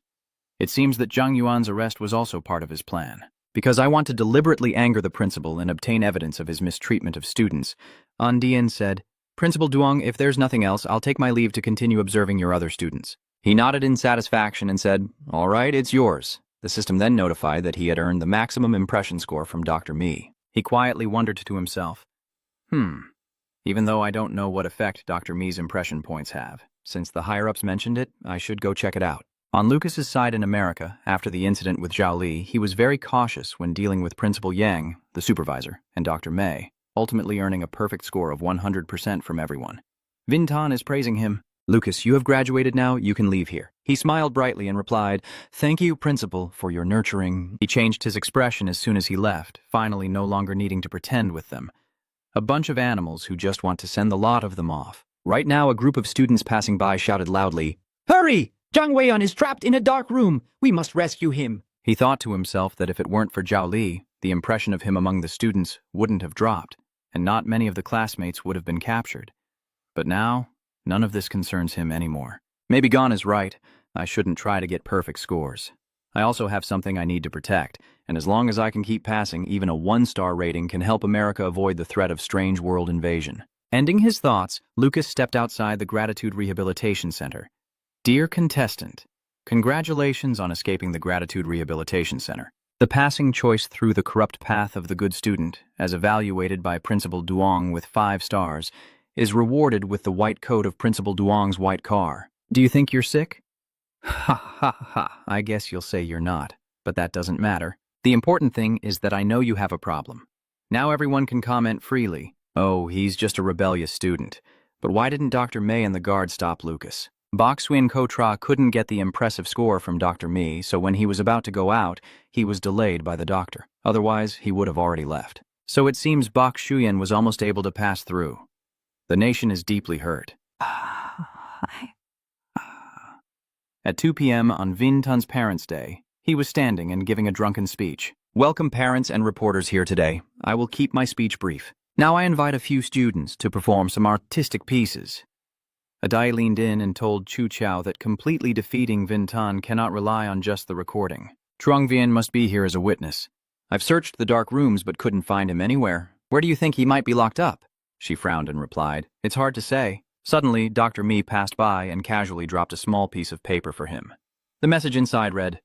It seems that Zhang Yuan's arrest was also part of his plan. Because I want to deliberately anger the principal and obtain evidence of his mistreatment of students, An Dian said, Principal Duong, if there's nothing else, I'll take my leave to continue observing your other students. He nodded in satisfaction and said, all right, it's yours. The system then notified that he had earned the maximum impression score from Dr. Mi. He quietly wondered to himself, even though I don't know what effect Dr. Mi's impression points have, since the higher-ups mentioned it, I should go check it out. On Lucas's side in America, after the incident with Zhao Li, he was very cautious when dealing with Principal Yang, the supervisor, and Dr. May, ultimately earning a perfect score of 100% from everyone. Vin Tan is praising him. Lucas, you have graduated now, you can leave here. He smiled brightly and replied, thank you, Principal, for your nurturing. He changed his expression as soon as he left, finally no longer needing to pretend with them. A bunch of animals who just want to send the lot of them off. Right now, a group of students passing by shouted loudly, Hurry! Zhang Weian is trapped in a dark room. We must rescue him. He thought to himself that if it weren't for Zhao Li, the impression of him among the students wouldn't have dropped, and not many of the classmates would have been captured. But now, None of this concerns him anymore. Maybe Gon is right. I shouldn't try to get perfect scores. I also have something I need to protect, and as long as I can keep passing, even a 1-star rating can help America avoid the threat of strange world invasion. Ending his thoughts, Lucas stepped outside the Gratitude Rehabilitation Center. Dear contestant, congratulations on escaping the Gratitude Rehabilitation Center. The passing choice through the corrupt path of the good student, as evaluated by Principal Duong with 5 stars, is rewarded with the white coat of Principal Duong's white car. Do you think you're sick? Ha ha ha, I guess you'll say you're not, but that doesn't matter. The important thing is that I know you have a problem. Now everyone can comment freely. Oh, he's just a rebellious student. But why didn't Dr. May and the guard stop Lucas? Bok Swin Kotra couldn't get the impressive score from Dr. Me, so when he was about to go out, he was delayed by the doctor. Otherwise, he would have already left. So it seems Bok Shuyan was almost able to pass through. The nation is deeply hurt. At 2 p.m. on Vin Tun's Parents' Day, he was standing and giving a drunken speech. Welcome parents and reporters here today. I will keep my speech brief. Now I invite a few students to perform some artistic pieces. Adai leaned in and told Chu Chao that completely defeating Vin Tun cannot rely on just the recording. Truong Vien must be here as a witness. I've searched the dark rooms but couldn't find him anywhere. Where do you think he might be locked up? She frowned and replied, It's hard to say. Suddenly, Dr. Me passed by and casually dropped a small piece of paper for him. The message inside read,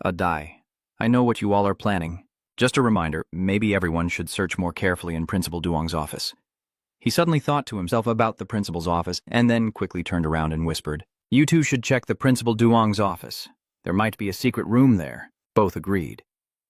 Adai, I know what you all are planning. Just a reminder, maybe everyone should search more carefully in Principal Duong's office. He suddenly thought to himself about the principal's office and then quickly turned around and whispered, You two should check the Principal Duong's office. There might be a secret room there. Both agreed.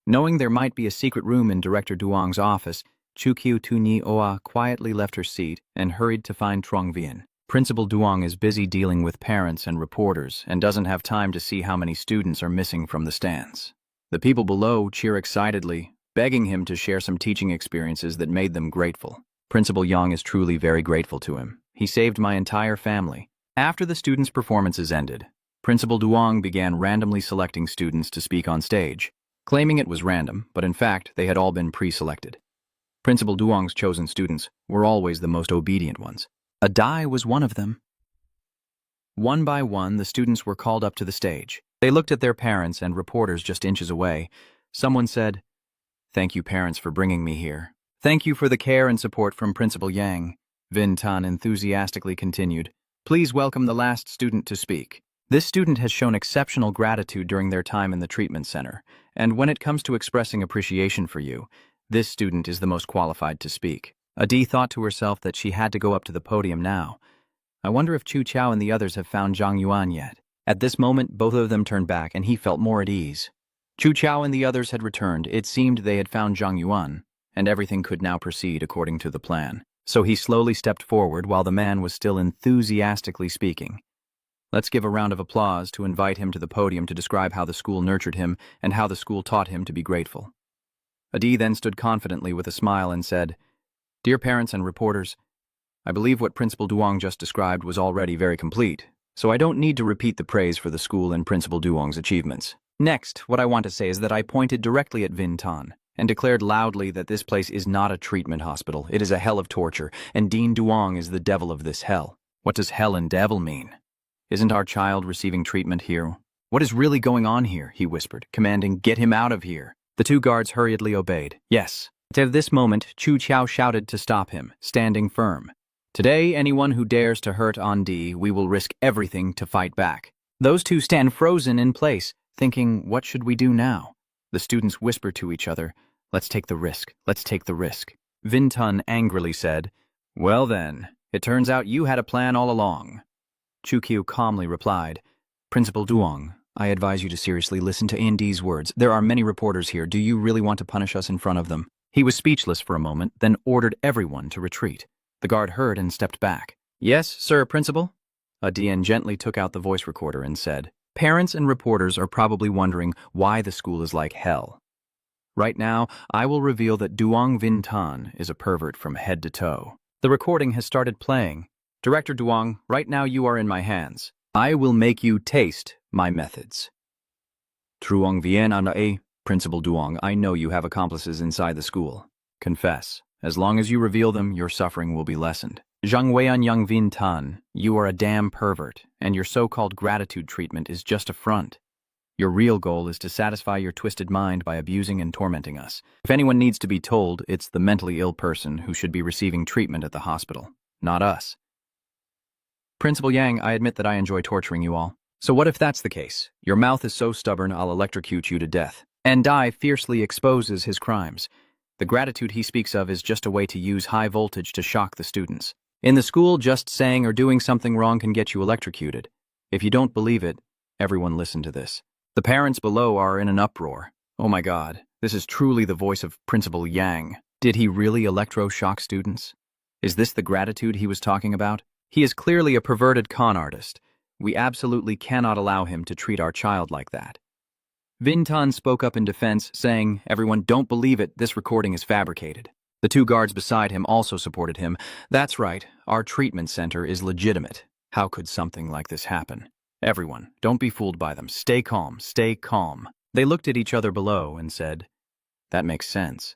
Knowing there might be a secret room in Director Duong's office, Chu Kiu Tu Ni Oa quietly left her seat and hurried to find Truong Vien. Principal Duong is busy dealing with parents and reporters and doesn't have time to see how many students are missing from the stands. The people below cheer excitedly, begging him to share some teaching experiences that made them grateful. Principal Yang is truly very grateful to him. He saved my entire family. After the students' performances ended, Principal Duong began randomly selecting students to speak on stage, claiming it was random, but in fact they had all been pre-selected. Principal Duong's chosen students were always the most obedient ones. Adai was one of them. One by one, the students were called up to the stage. They looked at their parents and reporters just inches away. Someone said, Thank you, parents, for bringing me here. Thank you for the care and support from Principal Yang. Vin Tun enthusiastically continued, Please welcome the last student to speak. This student has shown exceptional gratitude during their time in the treatment center, and when it comes to expressing appreciation for you, this student is the most qualified to speak. Adi thought to herself that she had to go up to the podium now. I wonder if Chu Chao and the others have found Zhang Yuan yet. At this moment, both of them turned back, and he felt more at ease. Chu Chao and the others had returned. It seemed they had found Zhang Yuan, and everything could now proceed according to the plan. So he slowly stepped forward while the man was still enthusiastically speaking. Let's give a round of applause to invite him to the podium to describe how the school nurtured him and how the school taught him to be grateful. Adi then stood confidently with a smile and said, Dear parents and reporters, I believe what Principal Duong just described was already very complete, so I don't need to repeat the praise for the school and Principal Duong's achievements. Next, what I want to say is that I pointed directly at Vin Tun and declared loudly that this place is not a treatment hospital. It is a hell of torture, and Dean Duong is the devil of this hell. What does hell and devil mean? Isn't our child receiving treatment here? What is really going on here? He whispered, commanding, Get him out of here. The 2 guards hurriedly obeyed. Yes. At this moment, Chu Chao shouted to stop him, standing firm. Today, anyone who dares to hurt Andi, we will risk everything to fight back. Those 2 stand frozen in place, thinking, what should we do now? The students whisper to each other, Let's take the risk. Let's take the risk. Vin Tun angrily said, Well then, it turns out you had a plan all along. Chu Kiu calmly replied, Principal Duong, I advise you to seriously listen to Andi's words. There are many reporters here. Do you really want to punish us in front of them? He was speechless for a moment, then ordered everyone to retreat. The guard heard and stepped back. Yes, sir, Principal? Adian gently took out the voice recorder and said, Parents and reporters are probably wondering why the school is like hell. Right now, I will reveal that Duong Vin Tun is a pervert from head to toe. The recording has started playing. Director Duong, right now you are in my hands. I will make you taste my methods. Truong Vien Anae, Principal Duong, I know you have accomplices inside the school. Confess. As long as you reveal them, your suffering will be lessened. Zhang Weian Yang Vin Tan, you are a damn pervert, and your so-called gratitude treatment is just a front. Your real goal is to satisfy your twisted mind by abusing and tormenting us. If anyone needs to be told, it's the mentally ill person who should be receiving treatment at the hospital, not us. Principal Yang, I admit that I enjoy torturing you all. So what if that's the case? Your mouth is so stubborn I'll electrocute you to death. And Dai fiercely exposes his crimes. The gratitude he speaks of is just a way to use high voltage to shock the students. In the school, just saying or doing something wrong can get you electrocuted. If you don't believe it, everyone listen to this. The parents below are in an uproar. Oh my God, this is truly the voice of Principal Yang. Did he really electroshock students? Is this the gratitude he was talking about? He is clearly a perverted con artist. We absolutely cannot allow him to treat our child like that. Vintan spoke up in defense, saying, "Everyone, don't believe it, this recording is fabricated." The two guards beside him also supported him. That's right, our treatment center is legitimate. How could something like this happen? Everyone, don't be fooled by them. Stay calm, stay calm. They looked at each other below and said, "That makes sense.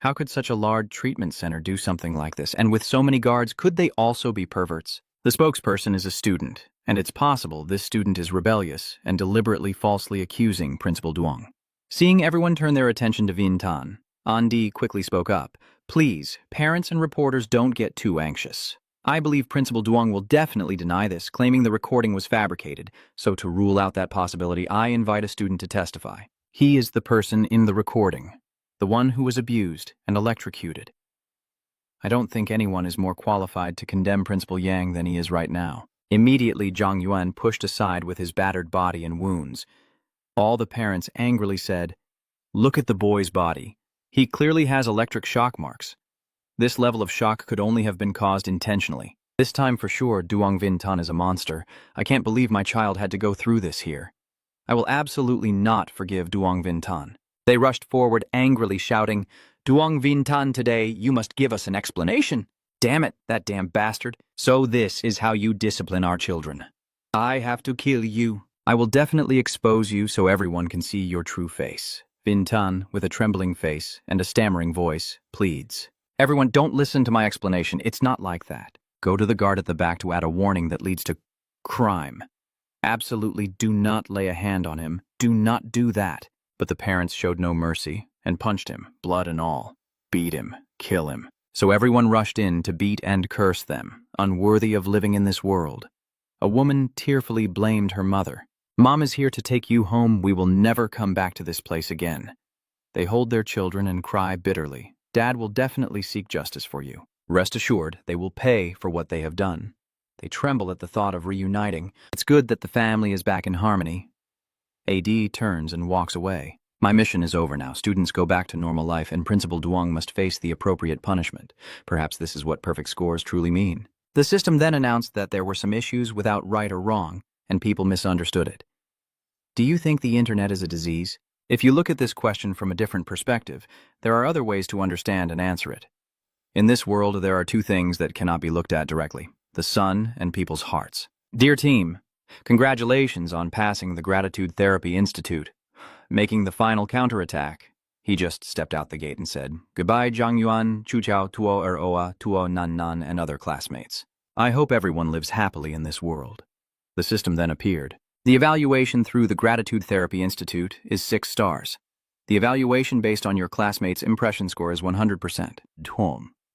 How could such a large treatment center do something like this? And with so many guards, could they also be perverts?" The spokesperson is a student, and it's possible this student is rebellious and deliberately falsely accusing Principal Duong. Seeing everyone turn their attention to Vin Tan, Andi quickly spoke up. "Please, parents and reporters don't get too anxious. I believe Principal Duong will definitely deny this, claiming the recording was fabricated, so to rule out that possibility, I invite a student to testify. He is the person in the recording, the one who was abused and electrocuted." I don't think anyone is more qualified to condemn Principal Yang than he is right now. Immediately, Zhang Yuan pushed aside with his battered body and wounds. All the parents angrily said, "Look at the boy's body. He clearly has electric shock marks. This level of shock could only have been caused intentionally. This time for sure, Duong Vin Tan is a monster. I can't believe my child had to go through this here. I will absolutely not forgive Duong Vin Tan." They rushed forward angrily shouting, "Duong Vin Tan, today you must give us an explanation. Damn it, that damn bastard. So this is how you discipline our children. I have to kill you. I will definitely expose you so everyone can see your true face." Vin Tan, with a trembling face and a stammering voice, pleads. "Everyone, don't listen to my explanation. It's not like that. Go to the guard at the back to add a warning that leads to crime. Absolutely do not lay a hand on him. Do not do that." But the parents showed no mercy and punched him, blood and all. Beat him, kill him. So everyone rushed in to beat and curse them, unworthy of living in this world. A woman tearfully blamed her mother. "Mom is here to take you home. We will never come back to this place again." They hold their children and cry bitterly. "Dad will definitely seek justice for you. Rest assured, they will pay for what they have done." They tremble at the thought of reuniting. It's good that the family is back in harmony. AD turns and walks away. "My mission is over now. Students go back to normal life, and Principal Duong must face the appropriate punishment. Perhaps this is what perfect scores truly mean." The system then announced that there were some issues without right or wrong, and people misunderstood it. Do you think the internet is a disease? If you look at this question from a different perspective, there are other ways to understand and answer it. In this world, there are two things that cannot be looked at directly: the sun and people's hearts. Dear team, congratulations on passing the Gratitude Therapy Institute. Making the final counterattack. He just stepped out the gate and said, "Goodbye, Zhang Yuan, Chu Chao, Tuo Oa, Tuo Nan Nan, and other classmates. I hope everyone lives happily in this world." The system then appeared. The evaluation through the Gratitude Therapy Institute is 6 stars. The evaluation based on your classmates' impression score is 100%.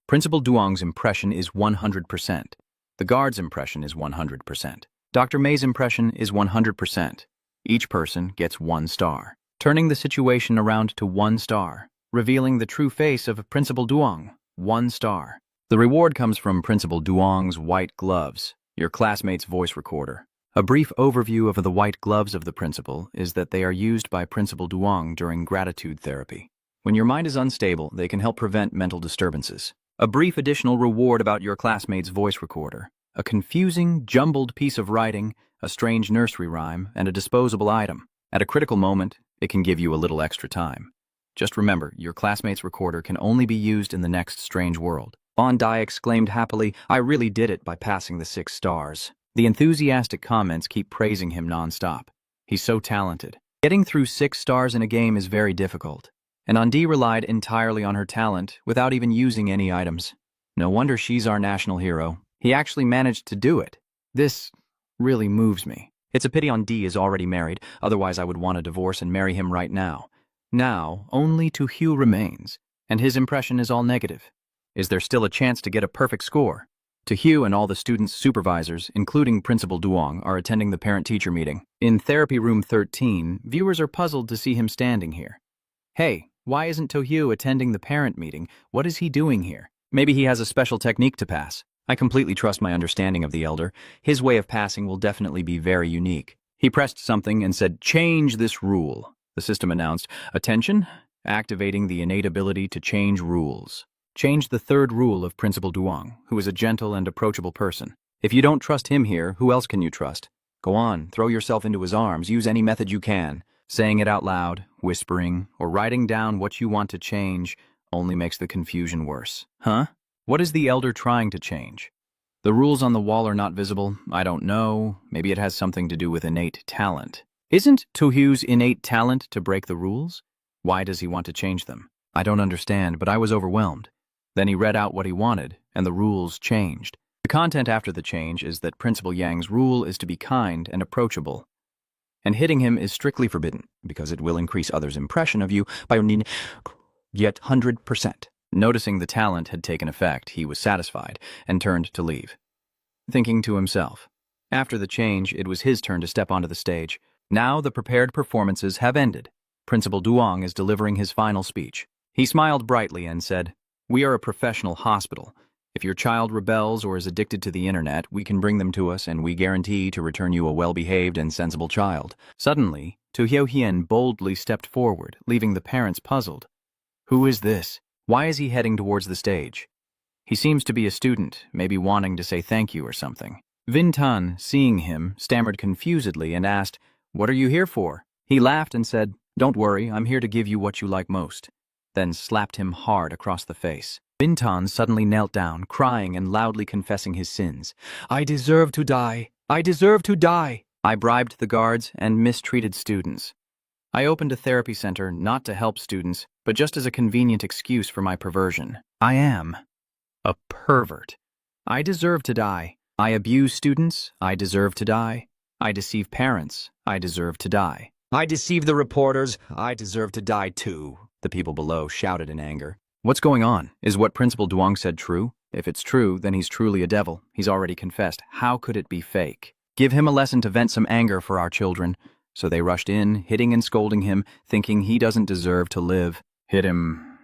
Principal Duong's impression is 100%. The guard's impression is 100%. Dr. May's impression is 100%. Each person gets 1 star. Turning the situation around to 1 star, revealing the true face of Principal Duong, 1 star. The reward comes from Principal Duong's white gloves, your classmate's voice recorder. A brief overview of the white gloves of the principal is that they are used by Principal Duong during gratitude therapy. When your mind is unstable, they can help prevent mental disturbances. A brief additional reward about your classmate's voice recorder. A confusing, jumbled piece of writing, a strange nursery rhyme, and a disposable item. At a critical moment, it can give you a little extra time. Just remember, your classmate's recorder can only be used in the next strange world. Dai exclaimed happily, "I really did it by passing the 6 stars." The enthusiastic comments keep praising him nonstop. He's so talented. Getting through 6 stars in a game is very difficult, and Andi relied entirely on her talent without even using any items. No wonder she's our national hero. He actually managed to do it. This really moves me. It's a pity D is already married, otherwise I would want a divorce and marry him right now. Now, only Tojo remains, and his impression is all negative. Is there still a chance to get a perfect score? Tojo and all the students' supervisors, including Principal Duong, are attending the parent-teacher meeting. In therapy room 13, viewers are puzzled to see him standing here. Hey, why isn't Tojo attending the parent meeting? What is he doing here? Maybe he has a special technique to pass. I completely trust my understanding of the elder. His way of passing will definitely be very unique. He pressed something and said, "Change this rule." The system announced, "Attention, activating the innate ability to change rules." Change the third rule of Principal Duong, who is a gentle and approachable person. If you don't trust him here, who else can you trust? Go on, throw yourself into his arms, use any method you can. Saying it out loud, whispering, or writing down what you want to change only makes the confusion worse. Huh? What is the elder trying to change? The rules on the wall are not visible. I don't know. Maybe it has something to do with innate talent. Isn't Tojo's innate talent to break the rules? Why does he want to change them? I don't understand, but I was overwhelmed. Then he read out what he wanted, and the rules changed. The content after the change is that Principal Yang's rule is to be kind and approachable, and hitting him is strictly forbidden, because it will increase others' impression of you by yet 100%. Noticing the talent had taken effect, he was satisfied and turned to leave, thinking to himself. After the change, it was his turn to step onto the stage. Now the prepared performances have ended. Principal Duong is delivering his final speech. He smiled brightly and said, "We are a professional hospital. If your child rebels or is addicted to the internet, we can bring them to us and we guarantee to return you a well-behaved and sensible child." Suddenly, Tojo Hien boldly stepped forward, leaving the parents puzzled. Who is this? Why is he heading towards the stage? He seems to be a student, maybe wanting to say thank you or something. Vin Tan, seeing him, stammered confusedly and asked, "What are you here for?" He laughed and said, "Don't worry, I'm here to give you what you like most," then slapped him hard across the face. Vin Tan suddenly knelt down, crying and loudly confessing his sins. "I deserve to die. I deserve to die. I bribed the guards and mistreated students. I opened a therapy center not to help students, but just as a convenient excuse for my perversion. I am a pervert. I deserve to die. I abuse students. I deserve to die. I deceive parents. I deserve to die. I deceive the reporters. I deserve to die too," the people below shouted in anger. What's going on? Is what Principal Duong said true? If it's true, then he's truly a devil. He's already confessed. How could it be fake? Give him a lesson to vent some anger for our children. So they rushed in, hitting and scolding him, thinking he doesn't deserve to live. Hit him.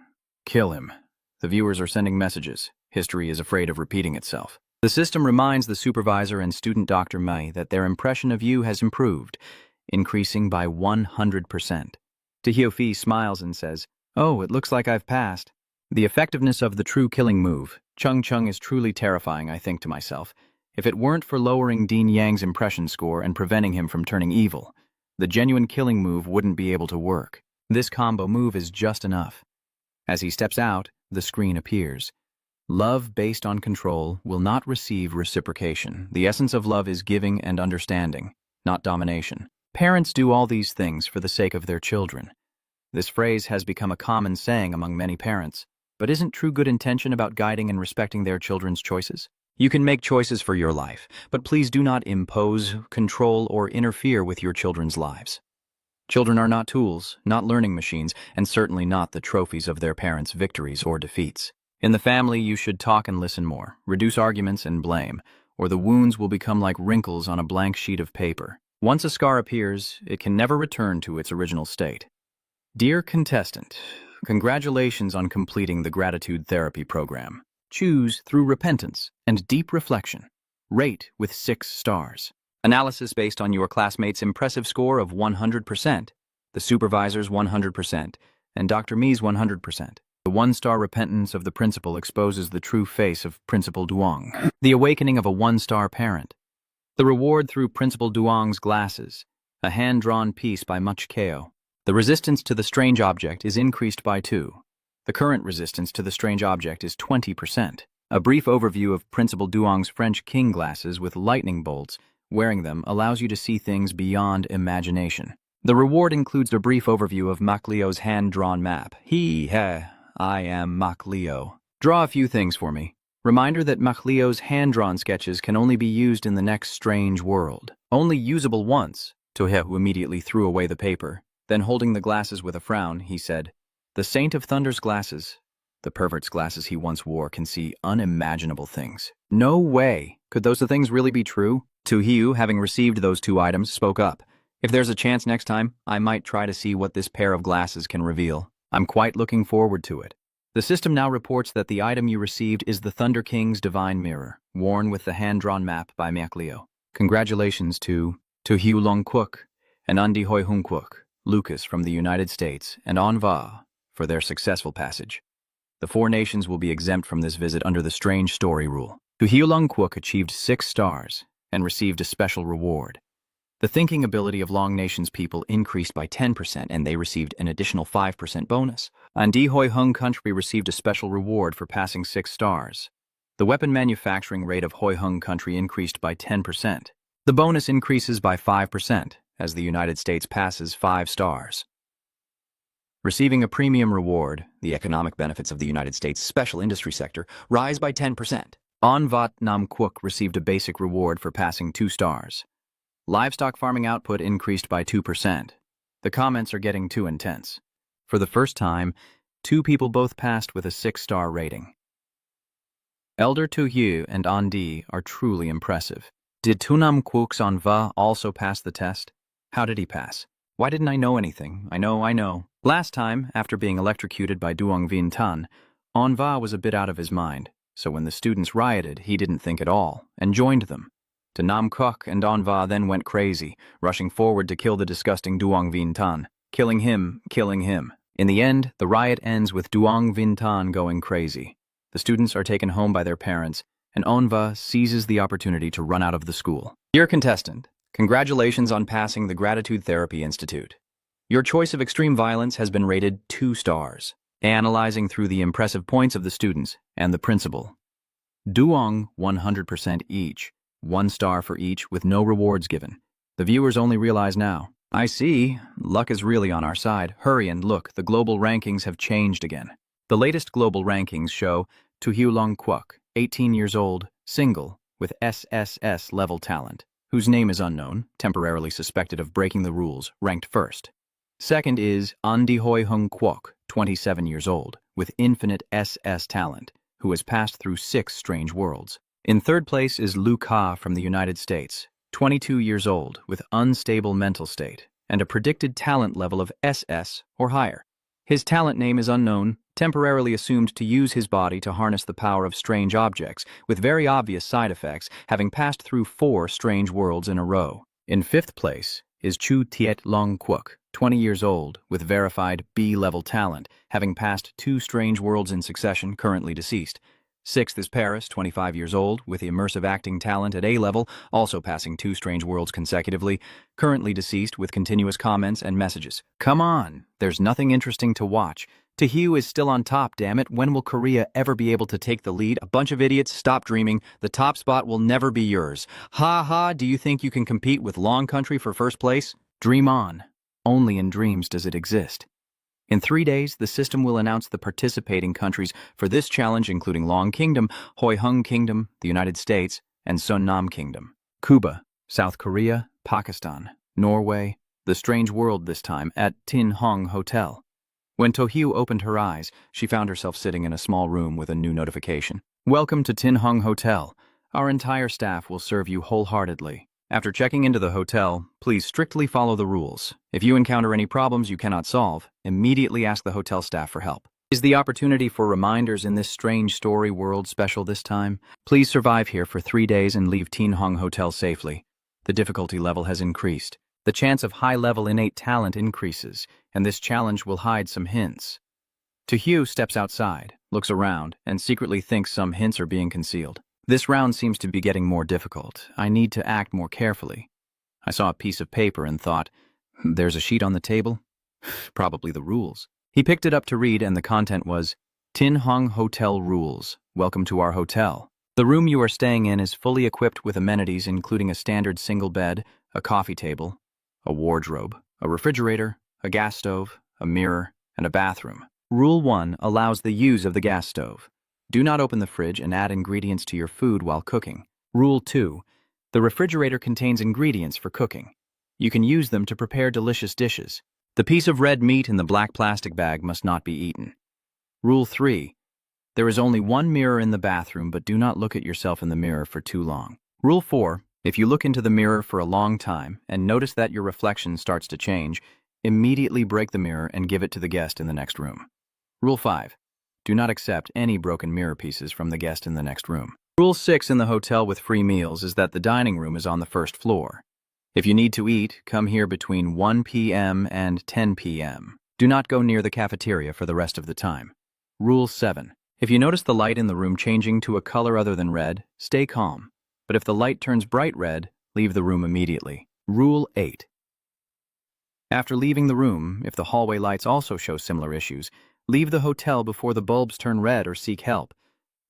Kill him. The viewers are sending messages. History is afraid of repeating itself. The system reminds the supervisor and student Dr. Mai that their impression of you has improved, increasing by 100%. Tojo Fi smiles and says, "Oh, it looks like I've passed." The effectiveness of the true killing move. Chung Chung is truly terrifying, I think to myself. If it weren't for lowering Dean Yang's impression score and preventing him from turning evil, the genuine killing move wouldn't be able to work. This combo move is just enough. As he steps out, the screen appears. Love based on control will not receive reciprocation. The essence of love is giving and understanding, not domination. Parents do all these things for the sake of their children. This phrase has become a common saying among many parents. But isn't true good intention about guiding and respecting their children's choices? You can make choices for your life, but please do not impose, control, or interfere with your children's lives. Children are not tools, not learning machines, and certainly not the trophies of their parents' victories or defeats. In the family, you should talk and listen more, reduce arguments and blame, or the wounds will become like wrinkles on a blank sheet of paper. Once a scar appears, it can never return to its original state. Dear contestant, congratulations on completing the gratitude therapy program. Choose through repentance and deep reflection. Rate with 6 stars. Analysis based on your classmates' impressive score of 100%, the supervisor's 100%, and Dr. Mi's 100%. The 1-star repentance of the principal exposes the true face of Principal Duong. The awakening of a 1-star parent. The reward through Principal Duong's glasses. A hand-drawn piece by Much Ko. The resistance to the strange object is increased by 2. The current resistance to the strange object is 20%. A brief overview of Principal Duong's French king glasses with lightning bolts. Wearing them allows you to see things beyond imagination. The reward includes a brief overview of Mak Leo's hand-drawn map. I am Mak Leo. Draw a few things for me. Reminder that Machlio's hand-drawn sketches can only be used in the next strange world. Only usable once. Tojo immediately threw away the paper. Then, holding the glasses with a frown, he said, "The Saint of Thunder's glasses. The pervert's glasses he once wore can see unimaginable things." No way! Could those things really be true? Tojo, having received those two items, spoke up. "If there's a chance next time, I might try to see what this pair of glasses can reveal. I'm quite looking forward to it." The system now reports that the item you received is the Thunder King's Divine Mirror, worn with the hand-drawn map by Machlio. Congratulations to Tojo Longquok and Andi Hoi Hunquok, Lucas from the United States, and Anva for their successful passage. The 4 nations will be exempt from this visit under the Strange Story rule. Tojo Longquok achieved 6 stars and received a special reward. The thinking ability of Long Nation's people increased by 10%, and they received an additional 5% bonus. Andi Hoi Hung Country received a special reward for passing 6 stars. The weapon manufacturing rate of Hoi Hung Country increased by 10%. The bonus increases by 5% as the United States passes 5 stars. Receiving a premium reward, the economic benefits of the United States special industry sector rise by 10%. Anvat Nam Quok received a basic reward for passing 2 stars. Livestock farming output increased by 2%. The comments are getting too intense. For the first time, 2 people both passed with a 6-star rating. Elder Tojo and Andi are truly impressive. Did Tunam Quok's Anva also pass the test? How did he pass? Why didn't I know anything? I know. Last time, after being electrocuted by Duong Vin Tan, Anva was a bit out of his mind, so when the students rioted, he didn't think at all, and joined them. To Nam Kok and Anva then went crazy, rushing forward to kill the disgusting Duong Vin Tan. Killing him. In the end, the riot ends with Duong Vin Tan going crazy. The students are taken home by their parents, and Anva seizes the opportunity to run out of the school. Dear contestant, congratulations on passing the Gratitude Therapy Institute. Your choice of extreme violence has been rated 2 stars, analyzing through the impressive points of the students and the principal. Duong 100% each. 1 star for each with no rewards given. The viewers only realize now. I see. Luck is really on our side. Hurry and look, the global rankings have changed again. The latest global rankings show Tojo Longquok, 18 years old, single, with SSS level talent, whose name is unknown, temporarily suspected of breaking the rules, ranked first. Second is Andi Hoi Hung Quok, 27 years old, with infinite SS talent, who has passed through 6 strange worlds. In third place is Lu Ka from the United States, 22 years old, with unstable mental state, and a predicted talent level of SS or higher. His talent name is unknown, temporarily assumed to use his body to harness the power of strange objects, with very obvious side effects, having passed through 4 strange worlds in a row. In fifth place is Chu Tiet Long Quok, 20 years old, with verified B-level talent, having passed 2 strange worlds in succession, currently deceased. Sixth is Paris, 25 years old, with immersive acting talent at A-level, also passing 2 strange worlds consecutively, currently deceased with continuous comments and messages. Come on, there's nothing interesting to watch. Tojo is still on top, damn it. When will Korea ever be able to take the lead? A bunch of idiots, stop dreaming. The top spot will never be yours. Ha ha, do you think you can compete with Long Country for first place? Dream on. Only in dreams does it exist. In 3 days, the system will announce the participating countries for this challenge, including Long Kingdom, Hoi Hung Kingdom, the United States, and Sun Nam Kingdom. Cuba, South Korea, Pakistan, Norway, the strange world this time at Tin Hong Hotel. When Tojo opened her eyes, she found herself sitting in a small room with a new notification. Welcome to Tin Hong Hotel. Our entire staff will serve you wholeheartedly. After checking into the hotel, please strictly follow the rules. If you encounter any problems you cannot solve, immediately ask the hotel staff for help. Is the opportunity for reminders in this strange story world special this time? Please survive here for 3 days and leave Tin Hong Hotel safely. The difficulty level has increased. The chance of high-level innate talent increases, and this challenge will hide some hints. Tojo steps outside, looks around, and secretly thinks some hints are being concealed. This round seems to be getting more difficult. I need to act more carefully. I saw a piece of paper and thought, there's a sheet on the table? Probably the rules. He picked it up to read, and the content was, Tin Hong Hotel Rules. Welcome to our hotel. The room you are staying in is fully equipped with amenities including a standard single bed, a coffee table, a wardrobe, a refrigerator, a gas stove, a mirror, and a bathroom. Rule 1 allows the use of the gas stove. Do not open the fridge and add ingredients to your food while cooking. Rule 2. The refrigerator contains ingredients for cooking. You can use them to prepare delicious dishes. The piece of red meat in the black plastic bag must not be eaten. Rule 3. There is only one mirror in the bathroom, but do not look at yourself in the mirror for too long. Rule 4. If you look into the mirror for a long time and notice that your reflection starts to change, immediately break the mirror and give it to the guest in the next room. Rule 5. Do not accept any broken mirror pieces from the guest in the next room. Rule 6 in the hotel with free meals is that the dining room is on the first floor. If you need to eat, come here between 1 p.m. and 10 p.m. Do not go near the cafeteria for the rest of the time. Rule 7. If you notice the light in the room changing to a color other than red, stay calm. But if the light turns bright red, leave the room immediately. Rule 8. After leaving the room, if the hallway lights also show similar issues, leave the hotel before the bulbs turn red or seek help.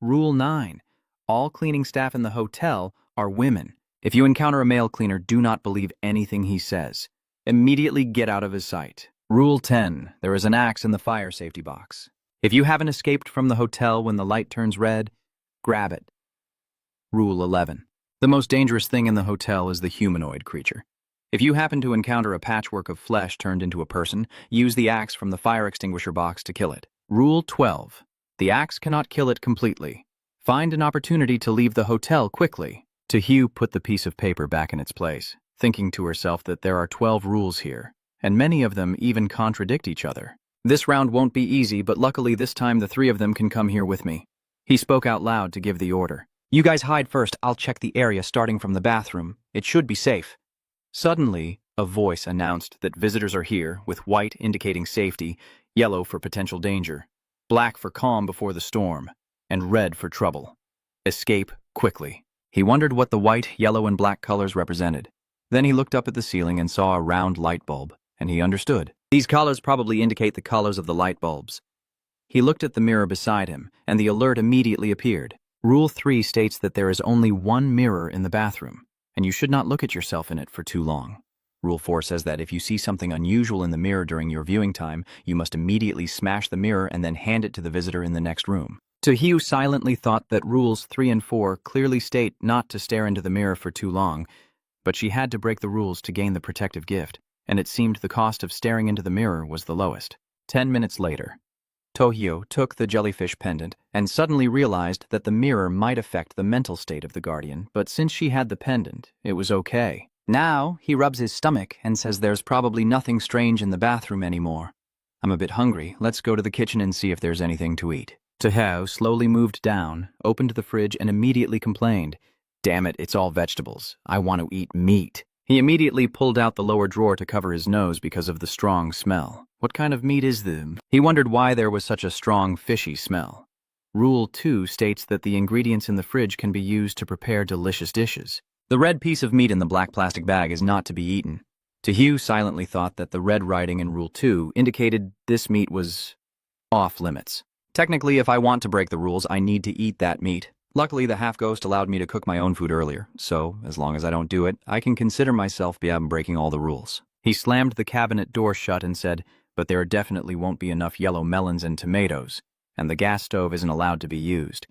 Rule 9. All cleaning staff in the hotel are women. If you encounter a male cleaner, do not believe anything he says. Immediately get out of his sight. Rule 10. There is an axe in the fire safety box. If you haven't escaped from the hotel when the light turns red, grab it. Rule 11. The most dangerous thing in the hotel is the humanoid creature. If you happen to encounter a patchwork of flesh turned into a person, use the axe from the fire extinguisher box to kill it. Rule 12. The axe cannot kill it completely. Find an opportunity to leave the hotel quickly. Tojo put the piece of paper back in its place, thinking to herself that there are 12 rules here, and many of them even contradict each other. This round won't be easy, but luckily this time the 3 of them can come here with me. He spoke out loud to give the order. You guys hide first, I'll check the area starting from the bathroom. It should be safe. Suddenly, a voice announced that visitors are here, with white indicating safety, yellow for potential danger, black for calm before the storm, and red for trouble. Escape quickly. He wondered what the white, yellow, and black colors represented. Then he looked up at the ceiling and saw a round light bulb, and he understood. These colors probably indicate the colors of the light bulbs. He looked at the mirror beside him, and the alert immediately appeared. Rule 3 states that there is only one mirror in the bathroom, and you should not look at yourself in it for too long. Rule 4 says that if you see something unusual in the mirror during your viewing time, you must immediately smash the mirror and then hand it to the visitor in the next room. Tojo silently thought that Rules 3 and 4 clearly state not to stare into the mirror for too long, but she had to break the rules to gain the protective gift, and it seemed the cost of staring into the mirror was the lowest. 10 minutes later, Tojo took the jellyfish pendant and suddenly realized that the mirror might affect the mental state of the guardian, but since she had the pendant, it was okay. Now, he rubs his stomach and says there's probably nothing strange in the bathroom anymore. I'm a bit hungry, let's go to the kitchen and see if there's anything to eat. Tojo slowly moved down, opened the fridge, and immediately complained, "Damn it, it's all vegetables. I want to eat meat." He immediately pulled out the lower drawer to cover his nose because of the strong smell. What kind of meat is this? He wondered why there was such a strong, fishy smell. Rule 2 states that the ingredients in the fridge can be used to prepare delicious dishes. The red piece of meat in the black plastic bag is not to be eaten. Tojo silently thought that the red writing in Rule 2 indicated this meat was off limits. Technically, if I want to break the rules, I need to eat that meat. Luckily, the half-ghost allowed me to cook my own food earlier, so as long as I don't do it, I can consider myself breaking all the rules. He slammed the cabinet door shut and said, "But there definitely won't be enough yellow melons and tomatoes, and the gas stove isn't allowed to be used.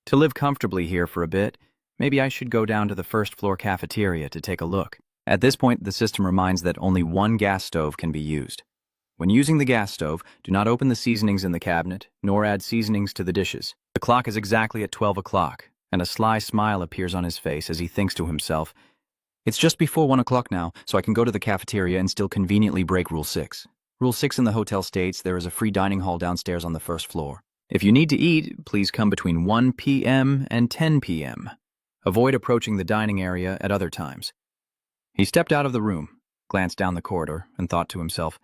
To live comfortably here for a bit, maybe I should go down to the first-floor cafeteria to take a look." At this point, the system reminds that only one gas stove can be used. When using the gas stove, do not open the seasonings in the cabinet, nor add seasonings to the dishes. The clock is exactly at 12 o'clock, and a sly smile appears on his face as he thinks to himself, "It's just before 1 o'clock now, so I can go to the cafeteria and still conveniently break Rule 6. Rule 6 in the hotel states there is a free dining hall downstairs on the first floor. If you need to eat, please come between 1 p.m. and 10 p.m. Avoid approaching the dining area at other times." He stepped out of the room, glanced down the corridor, and thought to himself,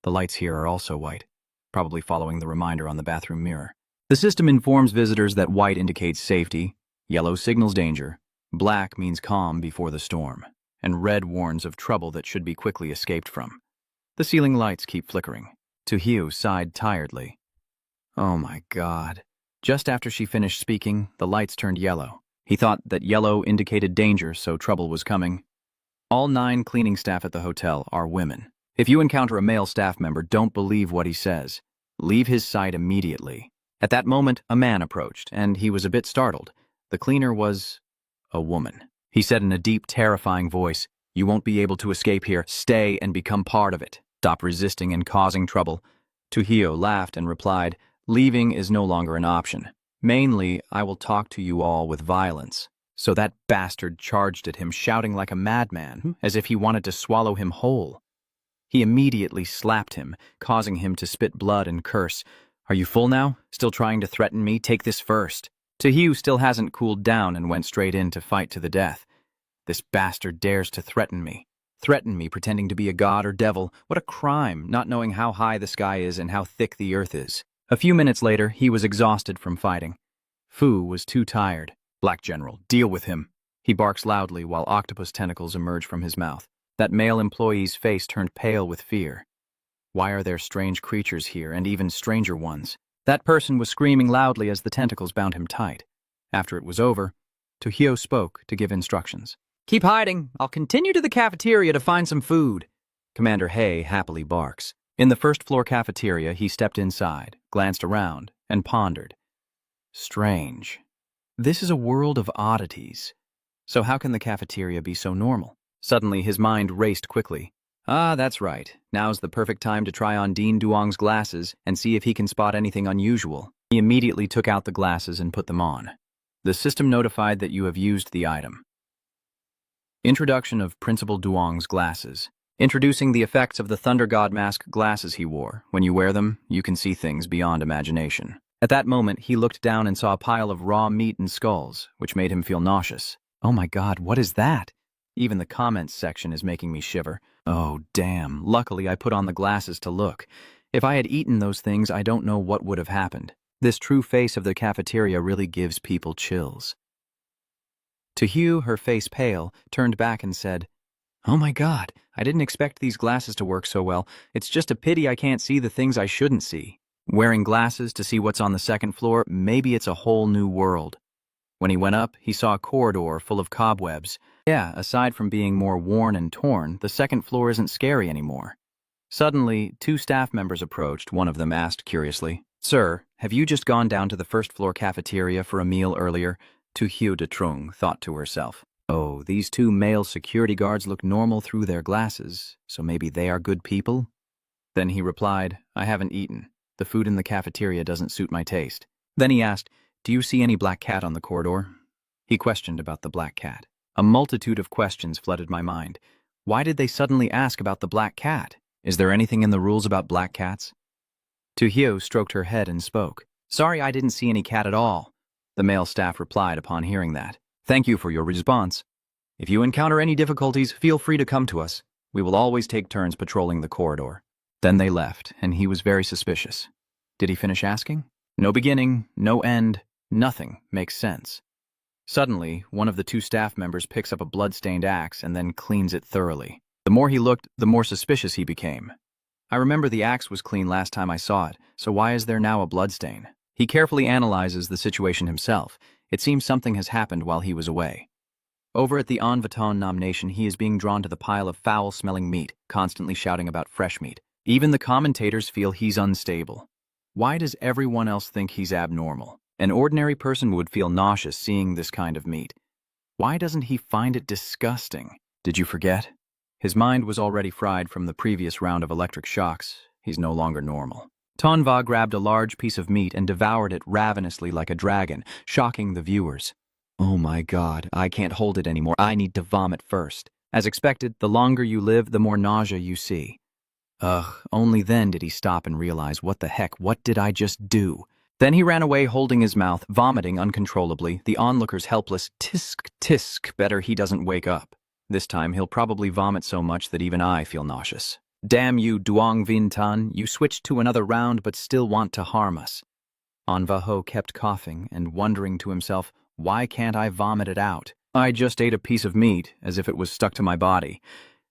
the lights here are also white, probably following the reminder on the bathroom mirror. The system informs visitors that white indicates safety, yellow signals danger, black means calm before the storm, and red warns of trouble that should be quickly escaped from. The ceiling lights keep flickering. Tojo sighed tiredly. Oh my God. Just after she finished speaking, the lights turned yellow. He thought that yellow indicated danger, so trouble was coming. All 9 cleaning staff at the hotel are women. If you encounter a male staff member, don't believe what he says. Leave his sight immediately. At that moment, a man approached, and he was a bit startled. The cleaner was a woman. He said in a deep, terrifying voice, "You won't be able to escape here. Stay and become part of it. Stop resisting and causing trouble." Tojo laughed and replied, "Leaving is no longer an option. Mainly, I will talk to you all with violence." So that bastard charged at him, shouting like a madman, as if he wanted to swallow him whole. He immediately slapped him, causing him to spit blood and curse. "Are you full now? Still trying to threaten me? Take this first." Tojo still hasn't cooled down and went straight in to fight to the death. This bastard dares to threaten me. Threaten me pretending to be a god or devil. What a crime, not knowing how high the sky is and how thick the earth is. A few minutes later, he was exhausted from fighting. Fu was too tired. "Black General, deal with him." He barks loudly while octopus tentacles emerge from his mouth. That male employee's face turned pale with fear. Why are there strange creatures here, and even stranger ones? That person was screaming loudly as the tentacles bound him tight. After it was over, Tojo spoke to give instructions. "Keep hiding. I'll continue to the cafeteria to find some food." Commander Hay happily barks. In the first-floor cafeteria, he stepped inside, glanced around, and pondered. Strange. This is a world of oddities. So how can the cafeteria be so normal? Suddenly, his mind raced quickly. Ah, that's right. Now's the perfect time to try on Dean Duong's glasses and see if he can spot anything unusual. He immediately took out the glasses and put them on. The system notified that you have used the item. Introduction of Principal Duong's glasses. Introducing the effects of the Thunder God mask glasses he wore. When you wear them, you can see things beyond imagination. At that moment, he looked down and saw a pile of raw meat and skulls, which made him feel nauseous. Oh my God, what is that? Even the comments section is making me shiver. Oh, damn. Luckily, I put on the glasses to look. If I had eaten those things, I don't know what would have happened. This true face of the cafeteria really gives people chills. Tojo, her face pale, turned back and said, "Oh my God, I didn't expect these glasses to work so well. It's just a pity I can't see the things I shouldn't see. Wearing glasses to see what's on the second floor, maybe it's a whole new world." When he went up, he saw a corridor full of cobwebs. Yeah, aside from being more worn and torn, the second floor isn't scary anymore. Suddenly, two staff members approached. One of them asked curiously, "Sir, have you just gone down to the first-floor cafeteria for a meal earlier?" Tojo de Trung thought to herself. Oh, these two male security guards look normal through their glasses, so maybe they are good people? Then he replied, "I haven't eaten. The food in the cafeteria doesn't suit my taste." Then he asked, "Do you see any black cat on the corridor?" He questioned about the black cat. A multitude of questions flooded my mind. Why did they suddenly ask about the black cat? Is there anything in the rules about black cats? Tojo stroked her head and spoke. "Sorry, I didn't see any cat at all." The male staff replied upon hearing that. "Thank you for your response. If you encounter any difficulties, feel free to come to us. We will always take turns patrolling the corridor." Then they left, and he was very suspicious. Did he finish asking? No beginning, no end, nothing makes sense. Suddenly, one of the two staff members picks up a blood-stained axe and then cleans it thoroughly. The more he looked, the more suspicious he became. I remember the axe was clean last time I saw it, so why is there now a bloodstain? He carefully analyzes the situation himself. It seems something has happened while he was away. Over at the Envaton nomination, he is being drawn to the pile of foul-smelling meat, constantly shouting about fresh meat. Even the commentators feel he's unstable. Why does everyone else think he's abnormal? An ordinary person would feel nauseous seeing this kind of meat. Why doesn't he find it disgusting? Did you forget? His mind was already fried from the previous round of electric shocks. He's no longer normal. Tonva grabbed a large piece of meat and devoured it ravenously like a dragon, shocking the viewers. Oh my God, I can't hold it anymore. I need to vomit first. As expected, the longer you live, the more nausea you see. Ugh, only then did he stop and realize, what the heck, what did I just do? Then he ran away holding his mouth, vomiting uncontrollably, the onlookers helpless. Tisk, tisk, better he doesn't wake up. This time he'll probably vomit so much that even I feel nauseous. Damn you, Duong Vin Tan, you switched to another round but still want to harm us. Anva Ho kept coughing and wondering to himself, why can't I vomit it out? I just ate a piece of meat, as if it was stuck to my body.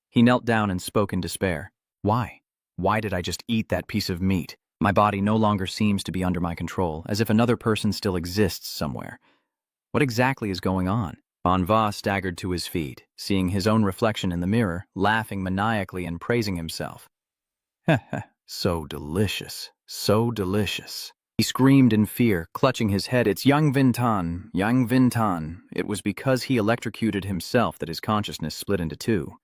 He knelt down and spoke in despair. Why? Why did I just eat that piece of meat? My body no longer seems to be under my control, as if another person still exists somewhere. What exactly is going on? Anva staggered to his feet, seeing his own reflection in the mirror, laughing maniacally and praising himself. Heh heh, so delicious, so delicious. He screamed in fear, clutching his head. It's Yang Vintan, Yang Vintan. It was because he electrocuted himself that his consciousness split into two.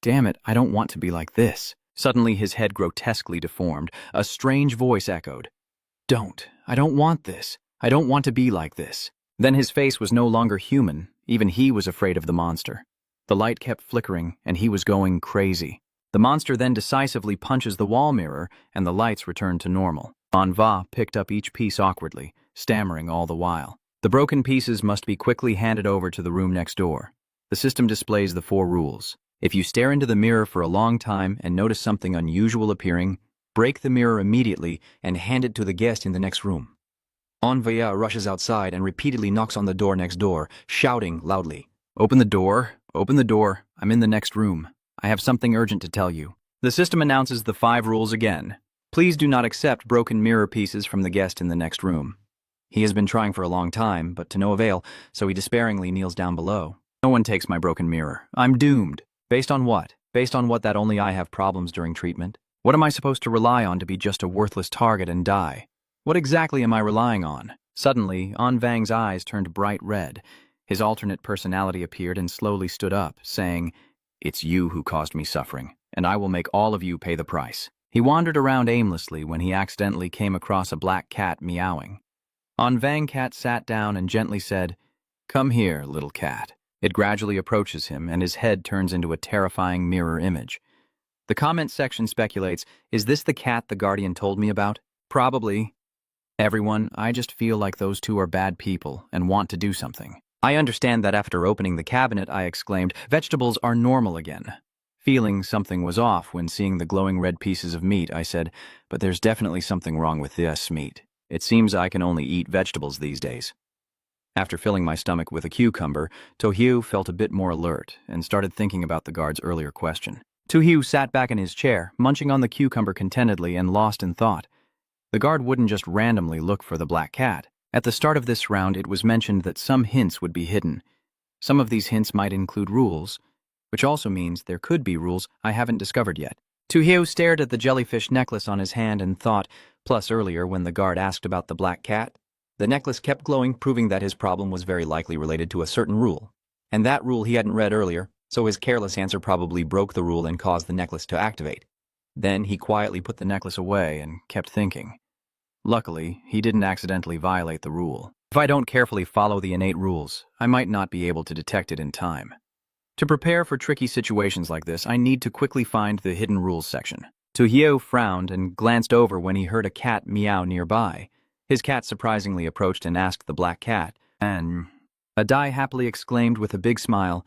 Damn it, I don't want to be like this. Suddenly his head grotesquely deformed. A strange voice echoed. Don't. I don't want this. I don't want to be like this. Then his face was no longer human. Even he was afraid of the monster. The light kept flickering, and he was going crazy. The monster then decisively punches the wall mirror, and the lights returned to normal. Manhwa picked up each piece awkwardly, stammering all the while. The broken pieces must be quickly handed over to the room next door. The system displays the 4 rules. If you stare into the mirror for a long time and notice something unusual appearing, break the mirror immediately and hand it to the guest in the next room. Manhwa rushes outside and repeatedly knocks on the door next door, shouting loudly, Open the door, open the door, I'm in the next room. I have something urgent to tell you. The system announces the 5 rules again. Please do not accept broken mirror pieces from the guest in the next room. He has been trying for a long time, but to no avail, so he despairingly kneels down below. No one takes my broken mirror. I'm doomed. Based on what? Based on what that only I have problems during treatment? What am I supposed to rely on to be just a worthless target and die? What exactly am I relying on? Suddenly, Anvang's eyes turned bright red. His alternate personality appeared and slowly stood up, saying, It's you who caused me suffering, and I will make all of you pay the price. He wandered around aimlessly when he accidentally came across a black cat meowing. Anvang cat sat down and gently said, Come here, little cat. It gradually approaches him, and his head turns into a terrifying mirror image. The comment section speculates, Is this the cat the Guardian told me about? Probably. Everyone, I just feel like those two are bad people and want to do something. I understand that after opening the cabinet, I exclaimed, Vegetables are normal again. Feeling something was off when seeing the glowing red pieces of meat, I said, But there's definitely something wrong with this meat. It seems I can only eat vegetables these days. After filling my stomach with a cucumber, Tojo felt a bit more alert and started thinking about the guard's earlier question. Tojo sat back in his chair, munching on the cucumber contentedly and lost in thought. The guard wouldn't just randomly look for the black cat. At the start of this round, it was mentioned that some hints would be hidden. Some of these hints might include rules, which also means there could be rules I haven't discovered yet. Tojo stared at the jellyfish necklace on his hand and thought, plus earlier when the guard asked about the black cat, the necklace kept glowing, proving that his problem was very likely related to a certain rule. And that rule he hadn't read earlier, so his careless answer probably broke the rule and caused the necklace to activate. Then he quietly put the necklace away and kept thinking. Luckily, he didn't accidentally violate the rule. If I don't carefully follow the innate rules, I might not be able to detect it in time. To prepare for tricky situations like this, I need to quickly find the hidden rules section. Tojo frowned and glanced over when he heard a cat meow nearby. His cat surprisingly approached and asked the black cat, and Adai happily exclaimed with a big smile,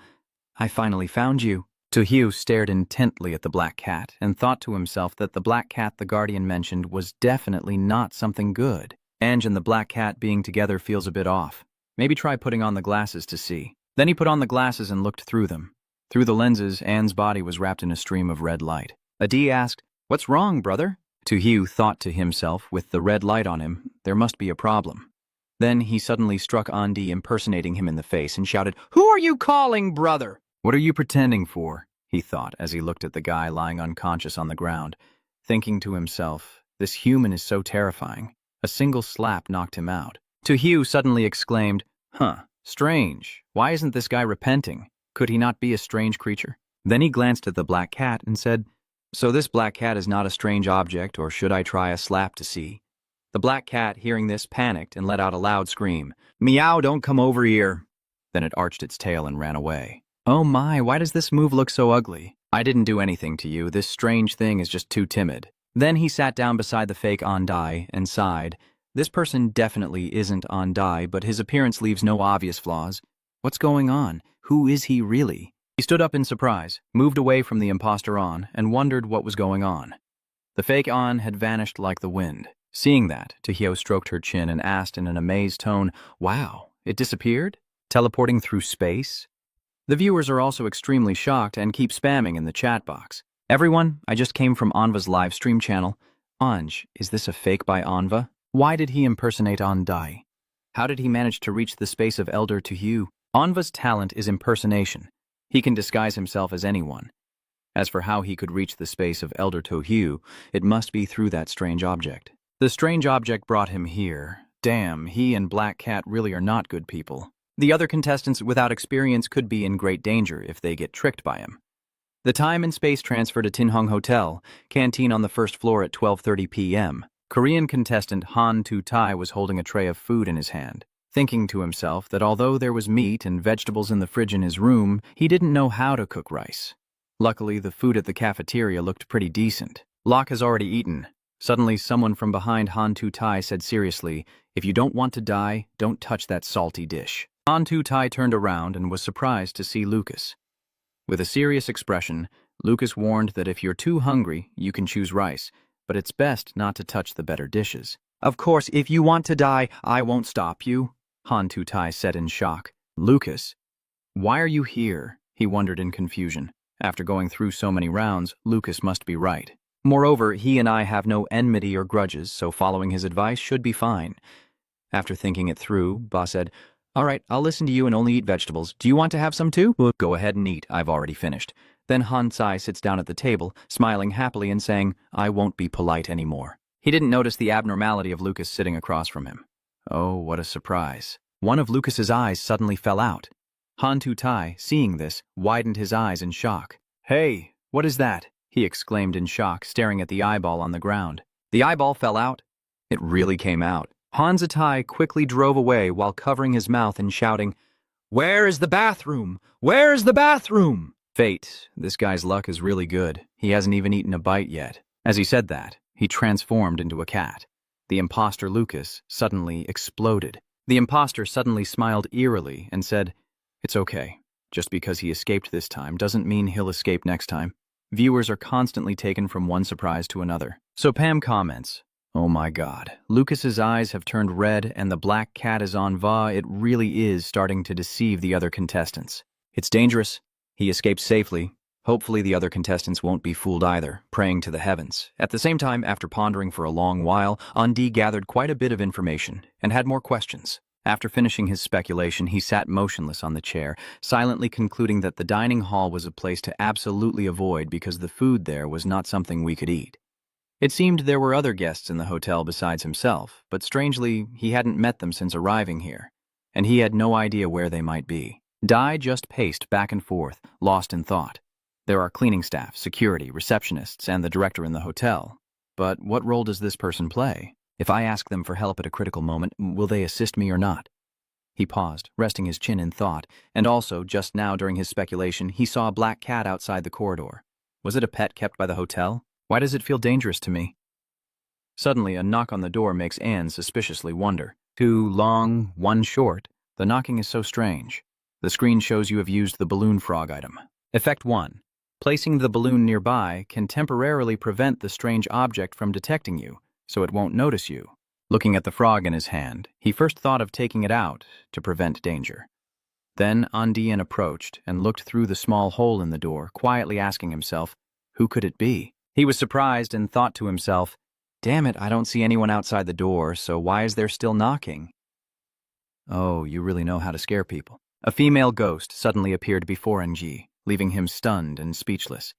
I finally found you. Tojo stared intently at the black cat and thought to himself that the black cat the Guardian mentioned was definitely not something good. Ange and the black cat being together feels a bit off. Maybe try putting on the glasses to see. Then he put on the glasses and looked through them. Through the lenses, Anne's body was wrapped in a stream of red light. Adi asked, What's wrong, brother? Tojo thought to himself, with the red light on him, there must be a problem. Then he suddenly struck Andi impersonating him in the face and shouted, Who are you calling brother? What are you pretending for? He thought as he looked at the guy lying unconscious on the ground, thinking to himself, this human is so terrifying. A single slap knocked him out. Tojo suddenly exclaimed, Strange. Why isn't this guy repenting? Could he not be a strange creature? Then he glanced at the black cat and said, So this black cat is not a strange object, or should I try a slap to see? The black cat, hearing this, panicked and let out a loud scream. Meow, don't come over here. Then it arched its tail and ran away. Oh my, why does this move look so ugly? I didn't do anything to you. This strange thing is just too timid. Then he sat down beside the fake Andai and sighed. This person definitely isn't Andai, but his appearance leaves no obvious flaws. What's going on? Who is he really? He stood up in surprise, moved away from the imposter An, and wondered what was going on. The fake An had vanished like the wind. Seeing that, Tojo stroked her chin and asked in an amazed tone, Wow, it disappeared? Teleporting through space? The viewers are also extremely shocked and keep spamming in the chat box. Everyone, I just came from Anva's live stream channel. Anj, is this a fake by Anva? Why did he impersonate Andai? How did he manage to reach the space of Elder Tojo? Anva's talent is impersonation. He can disguise himself as anyone. As for how he could reach the space of Elder Tojo, it must be through that strange object. The strange object brought him here. Damn, he and Black Cat really are not good people. The other contestants without experience could be in great danger if they get tricked by him. The time and space transfer to Tinhong Hotel, canteen on the first floor at 12:30 p.m. Korean contestant Han Tu-tai was holding a tray of food in his hand, thinking to himself that although there was meat and vegetables in the fridge in his room, he didn't know how to cook rice. Luckily, the food at the cafeteria looked pretty decent. Locke has already eaten. Suddenly, someone from behind Han Tu-tai said seriously, "If you don't want to die, don't touch that salty dish." Han Tu-tai turned around and was surprised to see Lucas. With a serious expression, Lucas warned that if you're too hungry, you can choose rice, but it's best not to touch the better dishes. "Of course, if you want to die, I won't stop you," Han Tu-tai said in shock. "Lucas, why are you here?" he wondered in confusion. After going through so many rounds, Lucas must be right. Moreover, he and I have no enmity or grudges, so following his advice should be fine. After thinking it through, Ba said, "All right, I'll listen to you and only eat vegetables. Do you want to have some too?" "Well, go ahead and eat. I've already finished." Then Han Tsai sits down at the table, smiling happily and saying, "I won't be polite anymore." He didn't notice the abnormality of Lucas sitting across from him. Oh, what a surprise. One of Lucas's eyes suddenly fell out. Han Tu-tai, seeing this, widened his eyes in shock. "Hey, what is that?" he exclaimed in shock, staring at the eyeball on the ground. The eyeball fell out. It really came out. Han Tu-tai quickly drove away while covering his mouth and shouting, "Where is the bathroom? Where is the bathroom?" Fate, this guy's luck is really good. He hasn't even eaten a bite yet. As he said that, he transformed into a cat. The imposter Lucas suddenly exploded. The imposter suddenly smiled eerily and said, "It's okay. Just because he escaped this time doesn't mean he'll escape next time." Viewers are constantly taken from one surprise to another. So Pam comments, "Oh my God, Lucas's eyes have turned red and the black cat is on Va. It really is starting to deceive the other contestants. It's dangerous. He escaped safely. Hopefully the other contestants won't be fooled either," praying to the heavens. At the same time, after pondering for a long while, Andi gathered quite a bit of information and had more questions. After finishing his speculation, he sat motionless on the chair, silently concluding that the dining hall was a place to absolutely avoid because the food there was not something we could eat. It seemed there were other guests in the hotel besides himself, but strangely, he hadn't met them since arriving here, and he had no idea where they might be. Dai just paced back and forth, lost in thought. There are cleaning staff, security, receptionists, and the director in the hotel. But what role does this person play? If I ask them for help at a critical moment, will they assist me or not? He paused, resting his chin in thought, and also, just now during his speculation, he saw a black cat outside the corridor. Was it a pet kept by the hotel? Why does it feel dangerous to me? Suddenly, a knock on the door makes Anne suspiciously wonder. 2 long, 1 short. The knocking is so strange. The screen shows you have used the balloon frog item. Effect 1. Placing the balloon nearby can temporarily prevent the strange object from detecting you, so it won't notice you. Looking at the frog in his hand, he first thought of taking it out to prevent danger. Then Andian approached and looked through the small hole in the door, quietly asking himself, who could it be? He was surprised and thought to himself, damn it, I don't see anyone outside the door, so why is there still knocking? Oh, you really know how to scare people. A female ghost suddenly appeared before NG, leaving him stunned and speechless.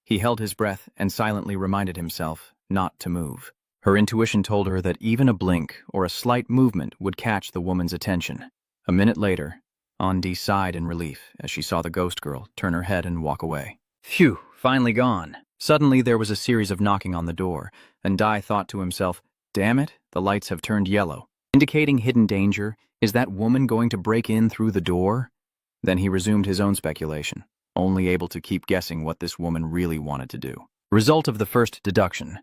He held his breath and silently reminded himself not to move. Her intuition told her that even a blink or a slight movement would catch the woman's attention. A minute later, Andi sighed in relief as she saw the ghost girl turn her head and walk away. Phew, finally gone. Suddenly there was a series of knocking on the door, and Dai thought to himself, damn it, the lights have turned yellow. Indicating hidden danger, is that woman going to break in through the door? Then he resumed his own speculation, only able to keep guessing what this woman really wanted to do. Result of the first deduction.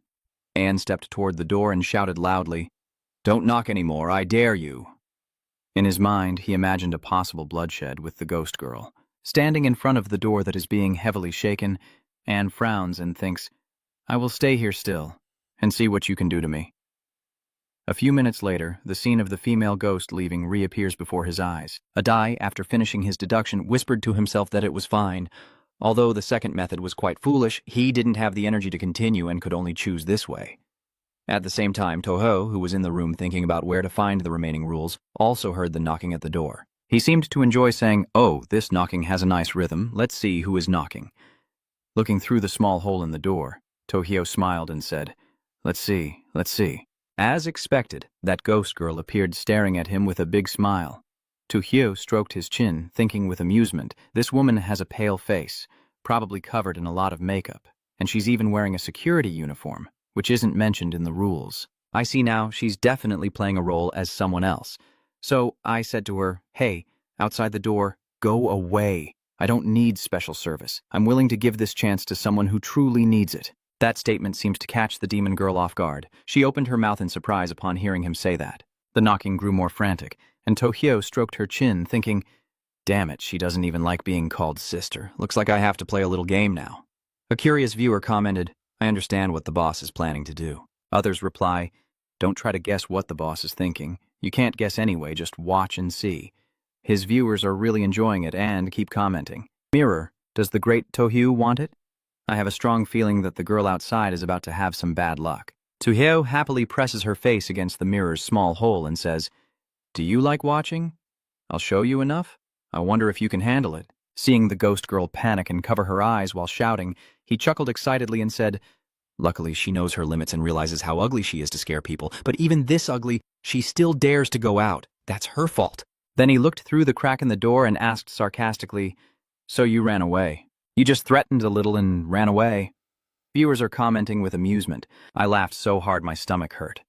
Anne stepped toward the door and shouted loudly, "Don't knock anymore, I dare you." In his mind, he imagined a possible bloodshed with the ghost girl. Standing in front of the door that is being heavily shaken, Anne frowns and thinks, I will stay here still and see what you can do to me. A few minutes later, the scene of the female ghost leaving reappears before his eyes. Adai, after finishing his deduction, whispered to himself that it was fine. Although the second method was quite foolish, he didn't have the energy to continue and could only choose this way. At the same time, Tojo, who was in the room thinking about where to find the remaining rules, also heard the knocking at the door. He seemed to enjoy saying, oh, this knocking has a nice rhythm, let's see who is knocking. Looking through the small hole in the door, Tohio smiled and said, let's see. As expected, that ghost girl appeared staring at him with a big smile. Tojo stroked his chin, thinking with amusement, this woman has a pale face, probably covered in a lot of makeup, and she's even wearing a security uniform, which isn't mentioned in the rules. I see now she's definitely playing a role as someone else. So I said to her, hey, outside the door, go away. I don't need special service. I'm willing to give this chance to someone who truly needs it. That statement seemed to catch the demon girl off guard. She opened her mouth in surprise upon hearing him say that. The knocking grew more frantic, and Tojo stroked her chin, thinking, damn it, she doesn't even like being called sister. Looks like I have to play a little game now. A curious viewer commented, I understand what the boss is planning to do. Others reply, don't try to guess what the boss is thinking. You can't guess anyway, just watch and see. His viewers are really enjoying it and keep commenting. Mirror, does the great Tojo want it? I have a strong feeling that the girl outside is about to have some bad luck. Tojo happily presses her face against the mirror's small hole and says, do you like watching? I'll show you enough? I wonder if you can handle it. Seeing the ghost girl panic and cover her eyes while shouting, he chuckled excitedly and said, luckily she knows her limits and realizes how ugly she is to scare people, but even this ugly, she still dares to go out. That's her fault. Then he looked through the crack in the door and asked sarcastically, so you ran away. You just threatened a little and ran away. Viewers are commenting with amusement. I laughed so hard my stomach hurt.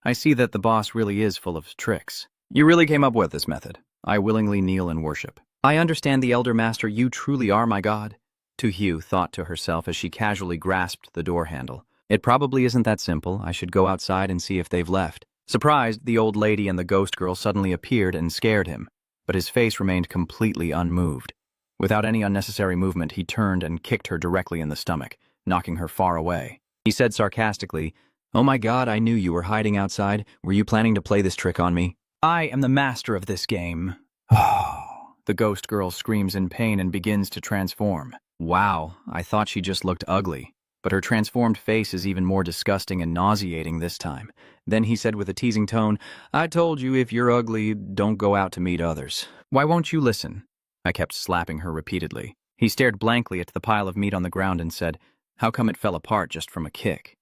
I see that the boss really is full of tricks. You really came up with this method. I willingly kneel and worship. I understand the Elder Master, you truly are my god. Tojo thought to herself as she casually grasped the door handle. It probably isn't that simple. I should go outside and see if they've left. Surprised, the old lady and the ghost girl suddenly appeared and scared him, but his face remained completely unmoved. Without any unnecessary movement, he turned and kicked her directly in the stomach, knocking her far away. He said sarcastically, oh my god, I knew you were hiding outside. Were you planning to play this trick on me? I am the master of this game. The ghost girl screams in pain and begins to transform. Wow, I thought she just looked ugly, but her transformed face is even more disgusting and nauseating this time. Then he said with a teasing tone, I told you if you're ugly, don't go out to meet others. Why won't you listen? I kept slapping her repeatedly. He stared blankly at the pile of meat on the ground and said, how come it fell apart just from a kick?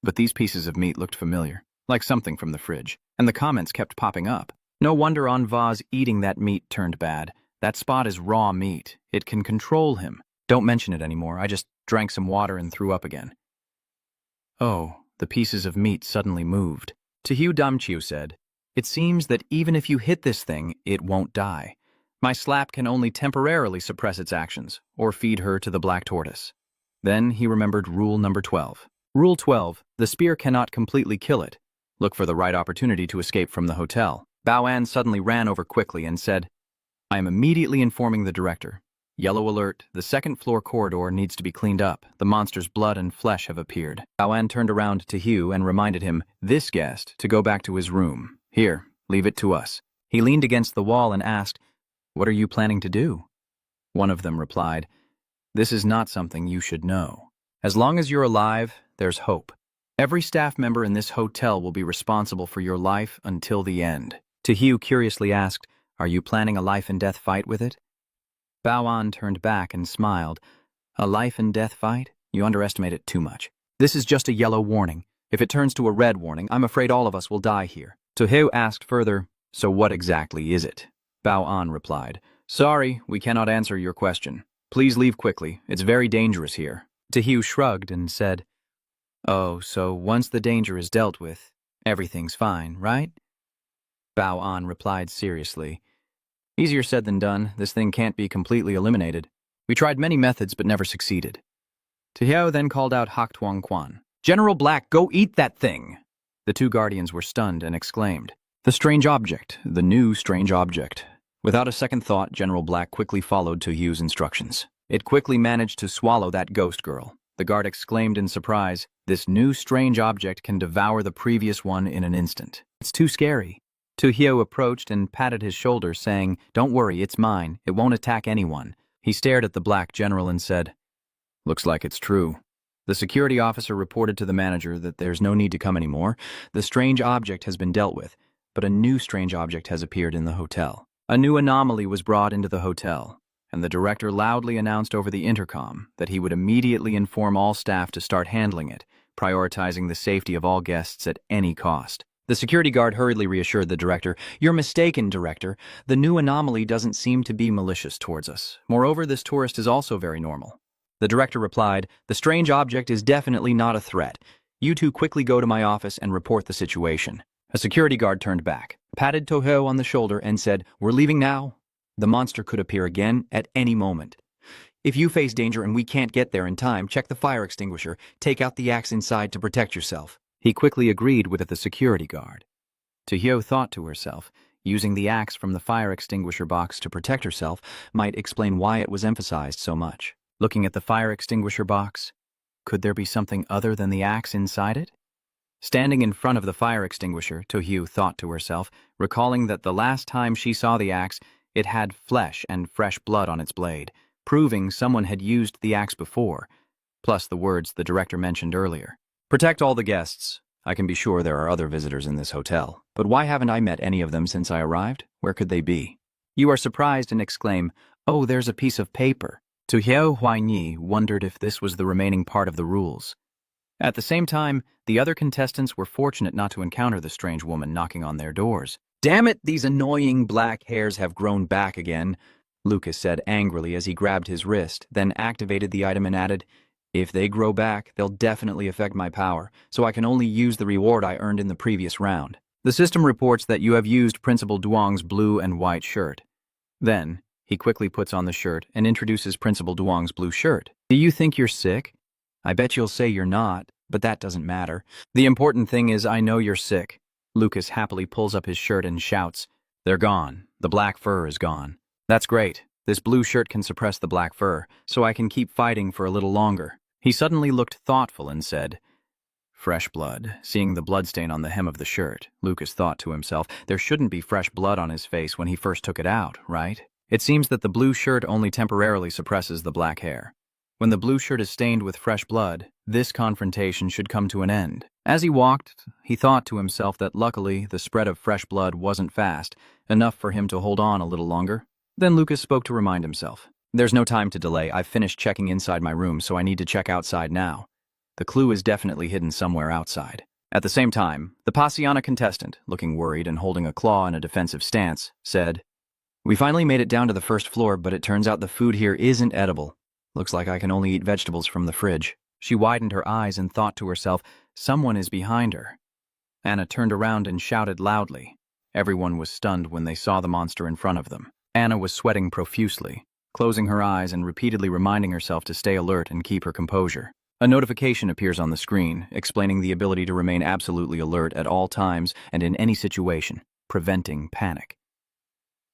But these pieces of meat looked familiar, like something from the fridge, and the comments kept popping up. No wonder Anva's eating that meat turned bad. That spot is raw meat. It can control him. Don't mention it anymore. I just drank some water and threw up again. Oh, the pieces of meat suddenly moved. Tojo Damchiu said, it seems that even if you hit this thing, it won't die. My slap can only temporarily suppress its actions, or feed her to the black tortoise. Then he remembered rule number 12. Rule 12, the spear cannot completely kill it. Look for the right opportunity to escape from the hotel. Bao-An suddenly ran over quickly and said, I am immediately informing the director. Yellow alert, the second floor corridor needs to be cleaned up. The monster's blood and flesh have appeared. Bao-An turned around to Hugh and reminded him, this guest, to go back to his room. Here, leave it to us. He leaned against the wall and asked, what are you planning to do? One of them replied, this is not something you should know. As long as you're alive, there's hope. Every staff member in this hotel will be responsible for your life until the end. Tojo curiously asked, are you planning a life and death fight with it? Bao-An turned back and smiled. A life and death fight? You underestimate it too much. This is just a yellow warning. If it turns to a red warning, I'm afraid all of us will die here. Tojo asked further, so what exactly is it? Bao-An replied, sorry, we cannot answer your question. Please leave quickly. It's very dangerous here. Tojo shrugged and said, oh, so once the danger is dealt with, everything's fine, right? Bao-An replied seriously, easier said than done. This thing can't be completely eliminated. We tried many methods but never succeeded. Tojo then called out Hak Tuang Quan. General Black, go eat that thing! The two guardians were stunned and exclaimed, the strange object, the new strange object. Without a second thought, General Black quickly followed Tojo's instructions. It quickly managed to swallow that ghost girl. The guard exclaimed in surprise, this new strange object can devour the previous one in an instant. It's too scary. Tojo approached and patted his shoulder, saying, don't worry, it's mine. It won't attack anyone. He stared at the black general and said, looks like it's true. The security officer reported to the manager that there's no need to come anymore. The strange object has been dealt with, but a new strange object has appeared in the hotel. A new anomaly was brought into the hotel, and the director loudly announced over the intercom that he would immediately inform all staff to start handling it, prioritizing the safety of all guests at any cost. The security guard hurriedly reassured the director, "You're mistaken, director. The new anomaly doesn't seem to be malicious towards us. Moreover, this tourist is also very normal." The director replied, "The strange object is definitely not a threat. You two quickly go to my office and report the situation." A security guard turned back, patted Tojo on the shoulder, and said, "We're leaving now. The monster could appear again at any moment. If you face danger and we can't get there in time, check the fire extinguisher. Take out the axe inside to protect yourself." He quickly agreed with the security guard. Tojo thought to herself, using the axe from the fire extinguisher box to protect herself might explain why it was emphasized so much. Looking at the fire extinguisher box, could there be something other than the axe inside it? Standing in front of the fire extinguisher, Tojo thought to herself, recalling that the last time she saw the axe, it had flesh and fresh blood on its blade, proving someone had used the axe before, plus the words the director mentioned earlier. "Protect all the guests. I can be sure there are other visitors in this hotel. But why haven't I met any of them since I arrived? Where could they be?" You are surprised and exclaim, "Oh, there's a piece of paper." Tojo Huayi wondered if this was the remaining part of the rules. At the same time, the other contestants were fortunate not to encounter the strange woman knocking on their doors. "Damn it, these annoying black hairs have grown back again," Lucas said angrily as he grabbed his wrist, then activated the item and added, "If they grow back, they'll definitely affect my power, so I can only use the reward I earned in the previous round. The system reports that you have used Principal Duong's blue and white shirt." Then, he quickly puts on the shirt and introduces Principal Duong's blue shirt. "Do you think you're sick? I bet you'll say you're not, but that doesn't matter. The important thing is I know you're sick." Lucas happily pulls up his shirt and shouts, "They're gone. The black fur is gone." "That's great. This blue shirt can suppress the black fur, so I can keep fighting for a little longer." He suddenly looked thoughtful and said, "Fresh blood." Seeing the bloodstain on the hem of the shirt, Lucas thought to himself, there shouldn't be fresh blood on his face when he first took it out, right? It seems that the blue shirt only temporarily suppresses the black hair. When the blue shirt is stained with fresh blood, this confrontation should come to an end. As he walked, he thought to himself that luckily the spread of fresh blood wasn't fast, enough for him to hold on a little longer. Then Lucas spoke to remind himself, "There's no time to delay. I've finished checking inside my room, so I need to check outside now. The clue is definitely hidden somewhere outside." At the same time, the Pasiana contestant, looking worried and holding a claw in a defensive stance, said, "We finally made it down to the first floor, but it turns out the food here isn't edible. Looks like I can only eat vegetables from the fridge." She widened her eyes and thought to herself, someone is behind her. Anna turned around and shouted loudly. Everyone was stunned when they saw the monster in front of them. Anna was sweating profusely, closing her eyes and repeatedly reminding herself to stay alert and keep her composure. A notification appears on the screen, explaining the ability to remain absolutely alert at all times and in any situation, preventing panic.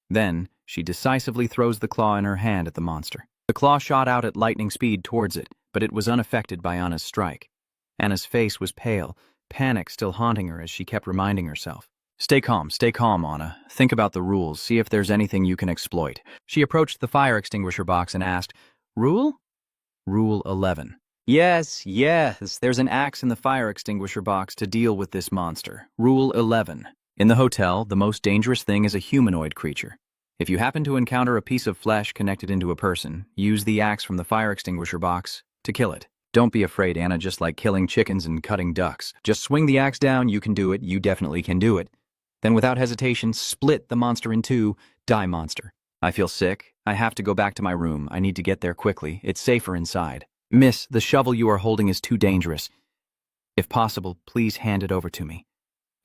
Then, she decisively throws the claw in her hand at the monster. The claw shot out at lightning speed towards it, but it was unaffected by Anna's strike. Anna's face was pale, panic still haunting her as she kept reminding herself. Stay calm, Anna. Think about the rules, see if there's anything you can exploit." She approached the fire extinguisher box and asked, "Rule?" "Rule 11. Yes, there's an axe in the fire extinguisher box to deal with this monster. Rule 11. In the hotel, the most dangerous thing is a humanoid creature. If you happen to encounter a piece of flesh connected into a person, use the axe from the fire extinguisher box to kill it. Don't be afraid, Anna, just like killing chickens and cutting ducks. Just swing the axe down, you can do it, you definitely can do it. Then without hesitation, split the monster in two, die monster. I feel sick, I have to go back to my room, I need to get there quickly, it's safer inside. Miss, the shovel you are holding is too dangerous. If possible, please hand it over to me."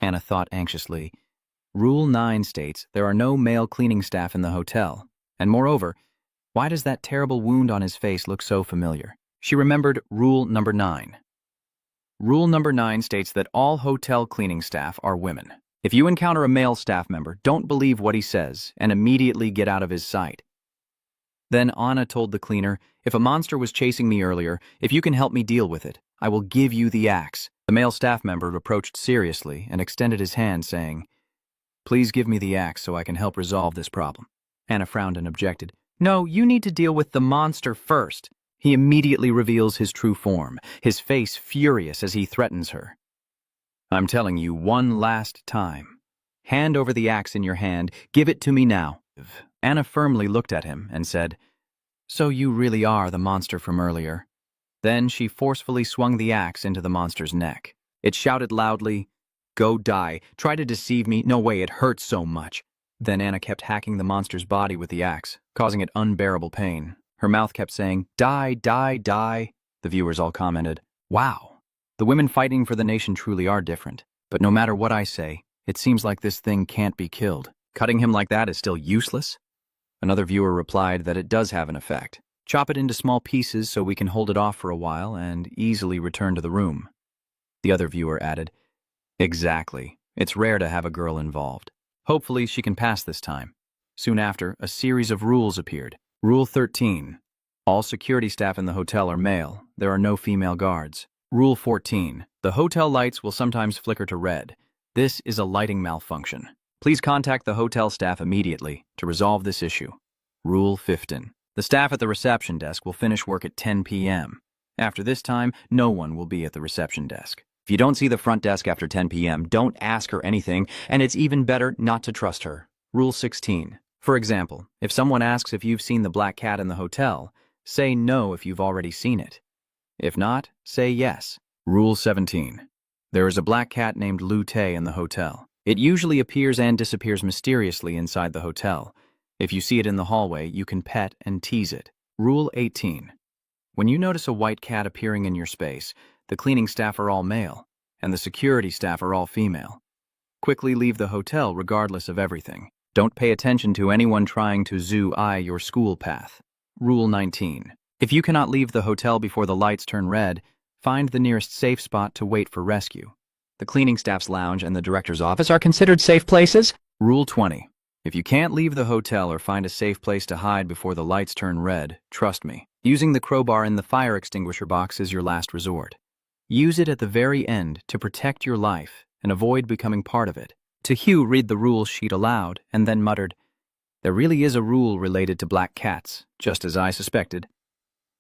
Anna thought anxiously. Rule 9 states there are no male cleaning staff in the hotel, and moreover, why does that terrible wound on his face look so familiar? She remembered Rule number 9. Rule number 9 states that all hotel cleaning staff are women. If you encounter a male staff member, don't believe what he says and immediately get out of his sight. Then Anna told the cleaner, "If a monster was chasing me earlier, if you can help me deal with it, I will give you the axe." The male staff member approached seriously and extended his hand, saying, "Please give me the axe so I can help resolve this problem." Anna frowned and objected. "No, you need to deal with the monster first." He immediately reveals his true form, his face furious as he threatens her. "I'm telling you one last time. Hand over the axe in your hand, give it to me now." Anna firmly looked at him and said, "So you really are the monster from earlier?" Then she forcefully swung the axe into the monster's neck. It shouted loudly, "Go die. Try to deceive me. No way, it hurts so much." Then Anna kept hacking the monster's body with the axe, causing it unbearable pain. Her mouth kept saying, "Die, die, die." The viewers all commented, "Wow. The women fighting for the nation truly are different. But no matter what I say, it seems like this thing can't be killed. Cutting him like that is still useless?" Another viewer replied that it does have an effect. "Chop it into small pieces so we can hold it off for a while and easily return to the room." The other viewer added, "Exactly. It's rare to have a girl involved. Hopefully she can pass this time." Soon after, a series of rules appeared. Rule 13. All security staff in the hotel are male. There are no female guards. Rule 14. The hotel lights will sometimes flicker to red. This is a lighting malfunction. Please contact the hotel staff immediately to resolve this issue. Rule 15. The staff at the reception desk will finish work at 10 p.m. After this time, no one will be at the reception desk. If you don't see the front desk after 10 p.m., don't ask her anything, and it's even better not to trust her. Rule 16. For example, if someone asks if you've seen the black cat in the hotel, say no if you've already seen it. If not, say yes. Rule 17. There is a black cat named Lu Tae in the hotel. It usually appears and disappears mysteriously inside the hotel. If you see it in the hallway, you can pet and tease it. Rule 18. When you notice a white cat appearing in your space, the cleaning staff are all male, and the security staff are all female. Quickly leave the hotel regardless of everything. Don't pay attention to anyone trying to zoo-eye your school path. Rule 19. If you cannot leave the hotel before the lights turn red, find the nearest safe spot to wait for rescue. The cleaning staff's lounge and the director's office are considered safe places. Rule 20. If you can't leave the hotel or find a safe place to hide before the lights turn red, trust me, using the crowbar in the fire extinguisher box is your last resort. Use it at the very end to protect your life and avoid becoming part of it. To Hugh read the rule sheet aloud and then muttered, "There really is a rule related to black cats, just as I suspected."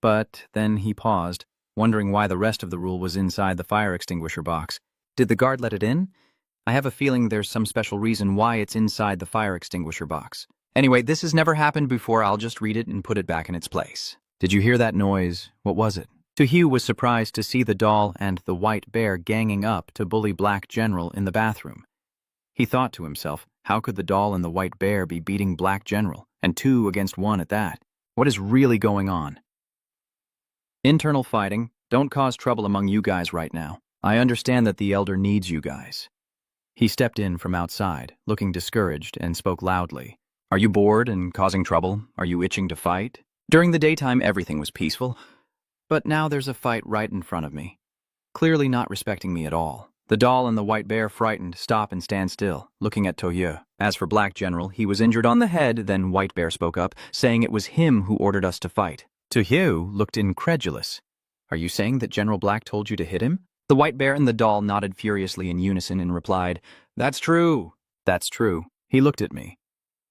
But then he paused, wondering why the rest of the rule was inside the fire extinguisher box. Did the guard let it in? I have a feeling there's some special reason why it's inside the fire extinguisher box. Anyway, this has never happened before. I'll just read it and put it back in its place. Did you hear that noise? What was it? Hugh was surprised to see the doll and the white bear ganging up to bully Black General in the bathroom. He thought to himself, how could the doll and the white bear be beating Black General, and 2 against 1 at that? What is really going on? Internal fighting. Don't cause trouble among you guys right now. I understand that the elder needs you guys. He stepped in from outside, looking discouraged, and spoke loudly. Are you bored and causing trouble? Are you itching to fight? During the daytime, everything was peaceful, but now there's a fight right in front of me. Clearly not respecting me at all. The doll and the white bear, frightened, stop and stand still, looking at Tojo. As for Black General, he was injured on the head. Then White Bear spoke up, saying it was him who ordered us to fight. Tojo looked incredulous. Are you saying that General Black told you to hit him? The white bear and the doll nodded furiously in unison and replied, That's true. That's true. He looked at me.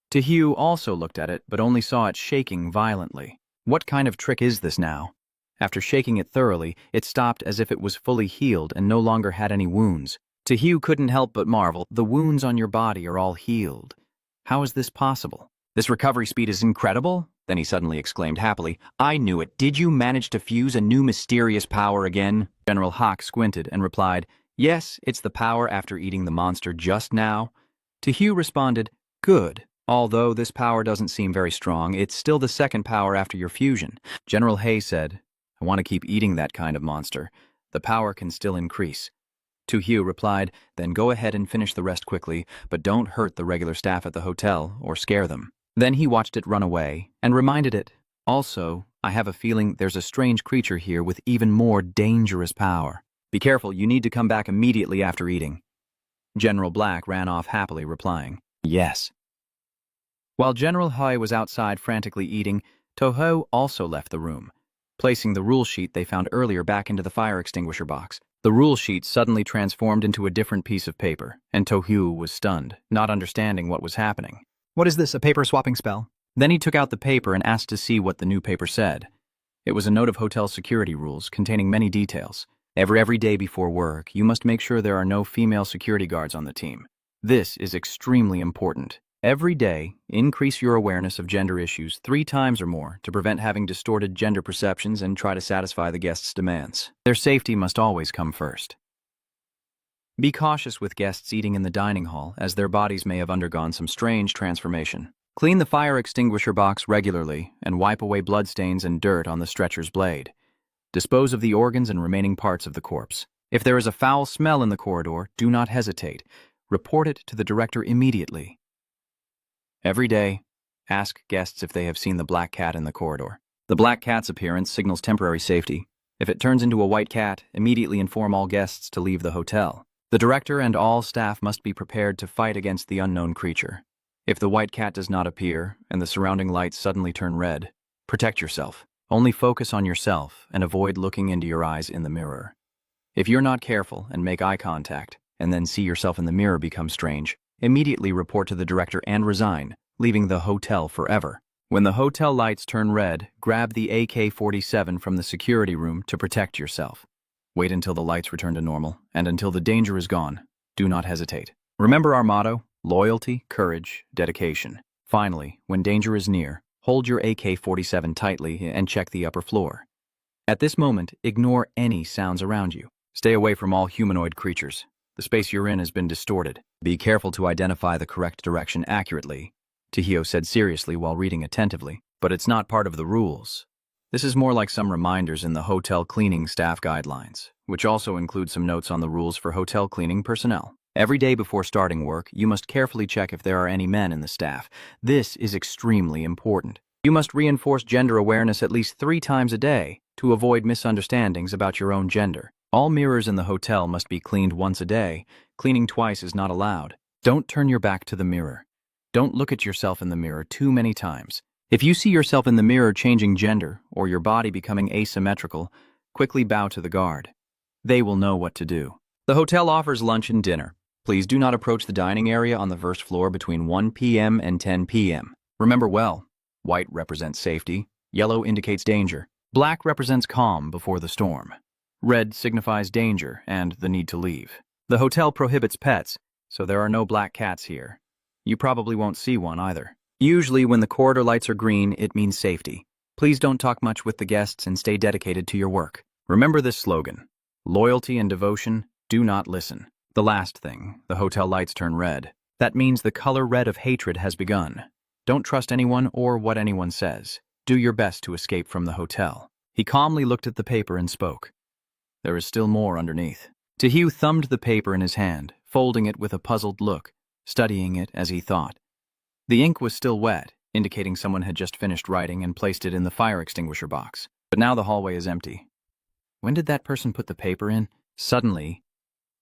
Tojo also looked at it, but only saw it shaking violently. What kind of trick is this now? After shaking it thoroughly, it stopped as if it was fully healed and no longer had any wounds. Tojo couldn't help but marvel, the wounds on your body are all healed. How is this possible? This recovery speed is incredible. Then he suddenly exclaimed happily, I knew it. Did you manage to fuse a new mysterious power again? General Hawk squinted and replied, Yes, it's the power after eating the monster just now. Tojo responded, Good. Although this power doesn't seem very strong, it's still the second power after your fusion. General Hay said, I want to keep eating that kind of monster. The power can still increase. Tojo replied, Then go ahead and finish the rest quickly, but don't hurt the regular staff at the hotel or scare them. Then he watched it run away and reminded it, Also, I have a feeling there's a strange creature here with even more dangerous power. Be careful, you need to come back immediately after eating. General Black ran off happily, replying, Yes. While General Hai was outside frantically eating, Tojo also left the room, placing the rule sheet they found earlier back into the fire extinguisher box. The rule sheet suddenly transformed into a different piece of paper, and Tojo was stunned, not understanding what was happening. What is this, a paper-swapping spell? Then he took out the paper and asked to see what the new paper said. It was a note of hotel security rules containing many details. Every day before work, you must make sure there are no female security guards on the team. This is extremely important. Every day, increase your awareness of gender issues 3 times or more to prevent having distorted gender perceptions and try to satisfy the guests' demands. Their safety must always come first. Be cautious with guests eating in the dining hall, as their bodies may have undergone some strange transformation. Clean the fire extinguisher box regularly and wipe away bloodstains and dirt on the stretcher's blade. Dispose of the organs and remaining parts of the corpse. If there is a foul smell in the corridor, do not hesitate. Report it to the director immediately. Every day, ask guests if they have seen the black cat in the corridor. The black cat's appearance signals temporary safety. If it turns into a white cat, immediately inform all guests to leave the hotel. The director and all staff must be prepared to fight against the unknown creature. If the white cat does not appear and the surrounding lights suddenly turn red, protect yourself. Only focus on yourself and avoid looking into your eyes in the mirror. If you're not careful and make eye contact, and then see yourself in the mirror become strange, immediately report to the director and resign, leaving the hotel forever. When the hotel lights turn red, grab the AK-47 from the security room to protect yourself. Wait until the lights return to normal, and until the danger is gone, do not hesitate. Remember our motto: loyalty, courage, dedication. Finally, when danger is near, hold your AK-47 tightly and check the upper floor. At this moment, ignore any sounds around you. Stay away from all humanoid creatures. The space you're in has been distorted. Be careful to identify the correct direction accurately, Tojo said seriously while reading attentively. But it's not part of the rules. This is more like some reminders in the hotel cleaning staff guidelines, which also include some notes on the rules for hotel cleaning personnel. Every day before starting work, you must carefully check if there are any men in the staff. This is extremely important. You must reinforce gender awareness at least 3 times a day to avoid misunderstandings about your own gender. All mirrors in the hotel must be cleaned once a day. Cleaning twice is not allowed. Don't turn your back to the mirror. Don't look at yourself in the mirror too many times. If you see yourself in the mirror changing gender or your body becoming asymmetrical, quickly bow to the guard. They will know what to do. The hotel offers lunch and dinner. Please do not approach the dining area on the first floor between 1 p.m. and 10 p.m. Remember well, white represents safety, yellow indicates danger, black represents calm before the storm. Red signifies danger and the need to leave. The hotel prohibits pets, so there are no black cats here. You probably won't see one either. Usually when the corridor lights are green, it means safety. Please don't talk much with the guests and stay dedicated to your work. Remember this slogan: loyalty and devotion, do not listen. The last thing, the hotel lights turn red. That means the color red of hatred has begun. Don't trust anyone or what anyone says. Do your best to escape from the hotel. He calmly looked at the paper and spoke. There is still more underneath. Tojo thumbed the paper in his hand, folding it with a puzzled look, studying it as he thought. The ink was still wet, indicating someone had just finished writing and placed it in the fire extinguisher box. But now the hallway is empty. When did that person put the paper in? Suddenly,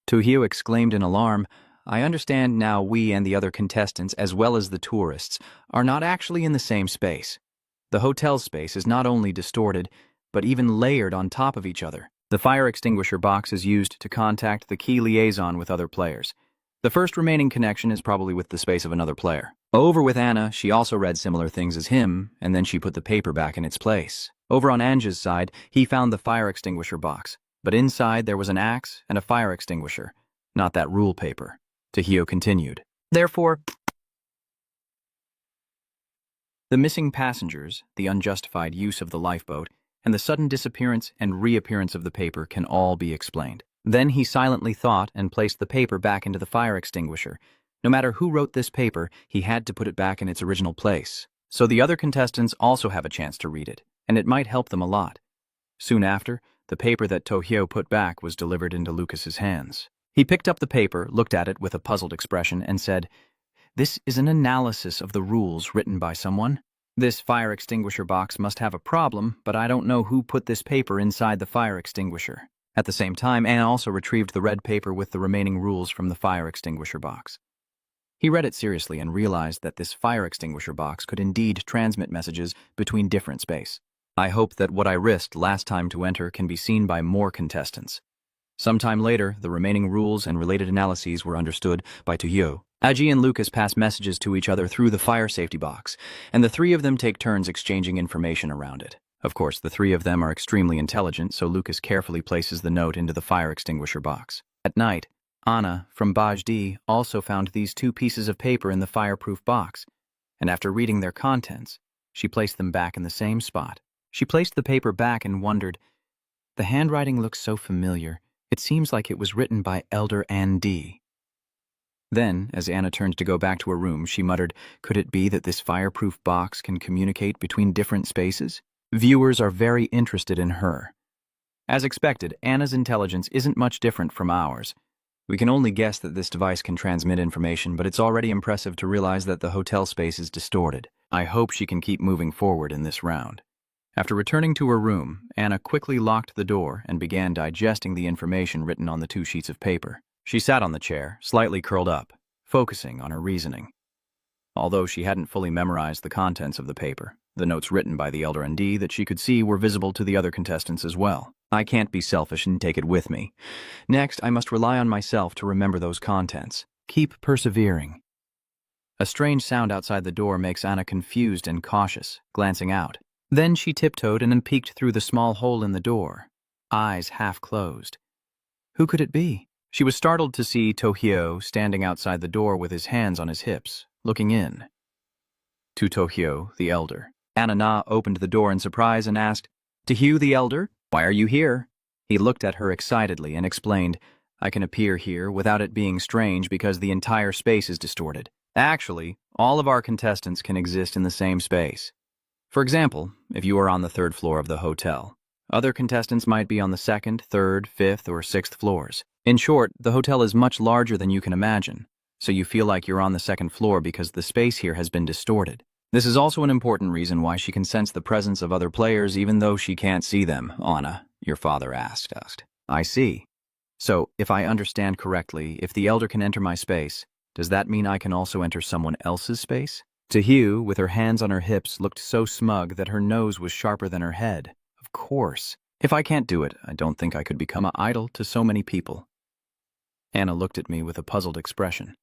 Tojo exclaimed in alarm, I understand now we and the other contestants, as well as the tourists, are not actually in the same space. The hotel space is not only distorted, but even layered on top of each other. The fire extinguisher box is used to contact the key liaison with other players. The first remaining connection is probably with the space of another player. Over with Anna, she also read similar things as him, and then she put the paper back in its place. Over on Anja's side, he found the fire extinguisher box, but inside there was an axe and a fire extinguisher, not that rule paper. Tojo continued. Therefore, the missing passengers, the unjustified use of the lifeboat, and the sudden disappearance and reappearance of the paper can all be explained. Then he silently thought and placed the paper back into the fire extinguisher. No matter who wrote this paper, he had to put it back in its original place. So the other contestants also have a chance to read it, and it might help them a lot. Soon after, the paper that Tojo put back was delivered into Lucas's hands. He picked up the paper, looked at it with a puzzled expression, and said, This is an analysis of the rules written by someone. This fire extinguisher box must have a problem, but I don't know who put this paper inside the fire extinguisher. At the same time, Anne also retrieved the red paper with the remaining rules from the fire extinguisher box. He read it seriously and realized that this fire extinguisher box could indeed transmit messages between different space. I hope that what I risked last time to enter can be seen by more contestants. Sometime later, the remaining rules and related analyses were understood by Tojo. Aji and Lucas pass messages to each other through the fire safety box, and the 3 of them take turns exchanging information around it. Of course, the 3 of them are extremely intelligent, so Lucas carefully places the note into the fire extinguisher box. At night, Anna, from Bajdi, also found these 2 pieces of paper in the fireproof box, and after reading their contents, she placed them back in the same spot. She placed the paper back and wondered, the handwriting looks so familiar. It seems like it was written by Elder Andy. Then, as Anna turned to go back to her room, she muttered, could it be that this fireproof box can communicate between different spaces? Viewers are very interested in her. As expected, Anna's intelligence isn't much different from ours. We can only guess that this device can transmit information, but it's already impressive to realize that the hotel space is distorted. I hope she can keep moving forward in this round. After returning to her room, Anna quickly locked the door and began digesting the information written on the 2 sheets of paper. She sat on the chair, slightly curled up, focusing on her reasoning. Although she hadn't fully memorized the contents of the paper, the notes written by the Elder ND that she could see were visible to the other contestants as well. I can't be selfish and take it with me. Next, I must rely on myself to remember those contents. Keep persevering. A strange sound outside the door makes Anna confused and cautious, glancing out. Then she tiptoed and peeked through the small hole in the door, eyes half closed. Who could it be? She was startled to see Tojo standing outside the door with his hands on his hips, looking in. To Tojo, the elder. Anna opened the door in surprise and asked, Tojo the elder, why are you here? He looked at her excitedly and explained, I can appear here without it being strange because the entire space is distorted. Actually, all of our contestants can exist in the same space. For example, if you are on the 3rd floor of the hotel, other contestants might be on the 2nd, 3rd, 5th, or 6th floors. In short, the hotel is much larger than you can imagine, so you feel like you're on the 2nd floor because the space here has been distorted. This is also an important reason why she can sense the presence of other players even though she can't see them, Anna, your father asked. I see. So, if I understand correctly, if the elder can enter my space, does that mean I can also enter someone else's space? Tahu, with her hands on her hips, looked so smug that her nose was sharper than her head. Of course. If I can't do it, I don't think I could become an idol to so many people. Anna looked at me with a puzzled expression,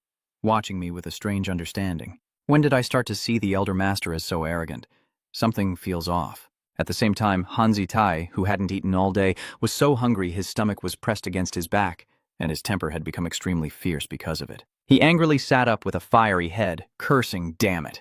watching me with a strange understanding. When did I start to see the elder master as so arrogant? Something feels off. At the same time, Hanzi Tai, who hadn't eaten all day, was so hungry his stomach was pressed against his back, and his temper had become extremely fierce because of it. He angrily sat up with a fiery head, cursing, damn it.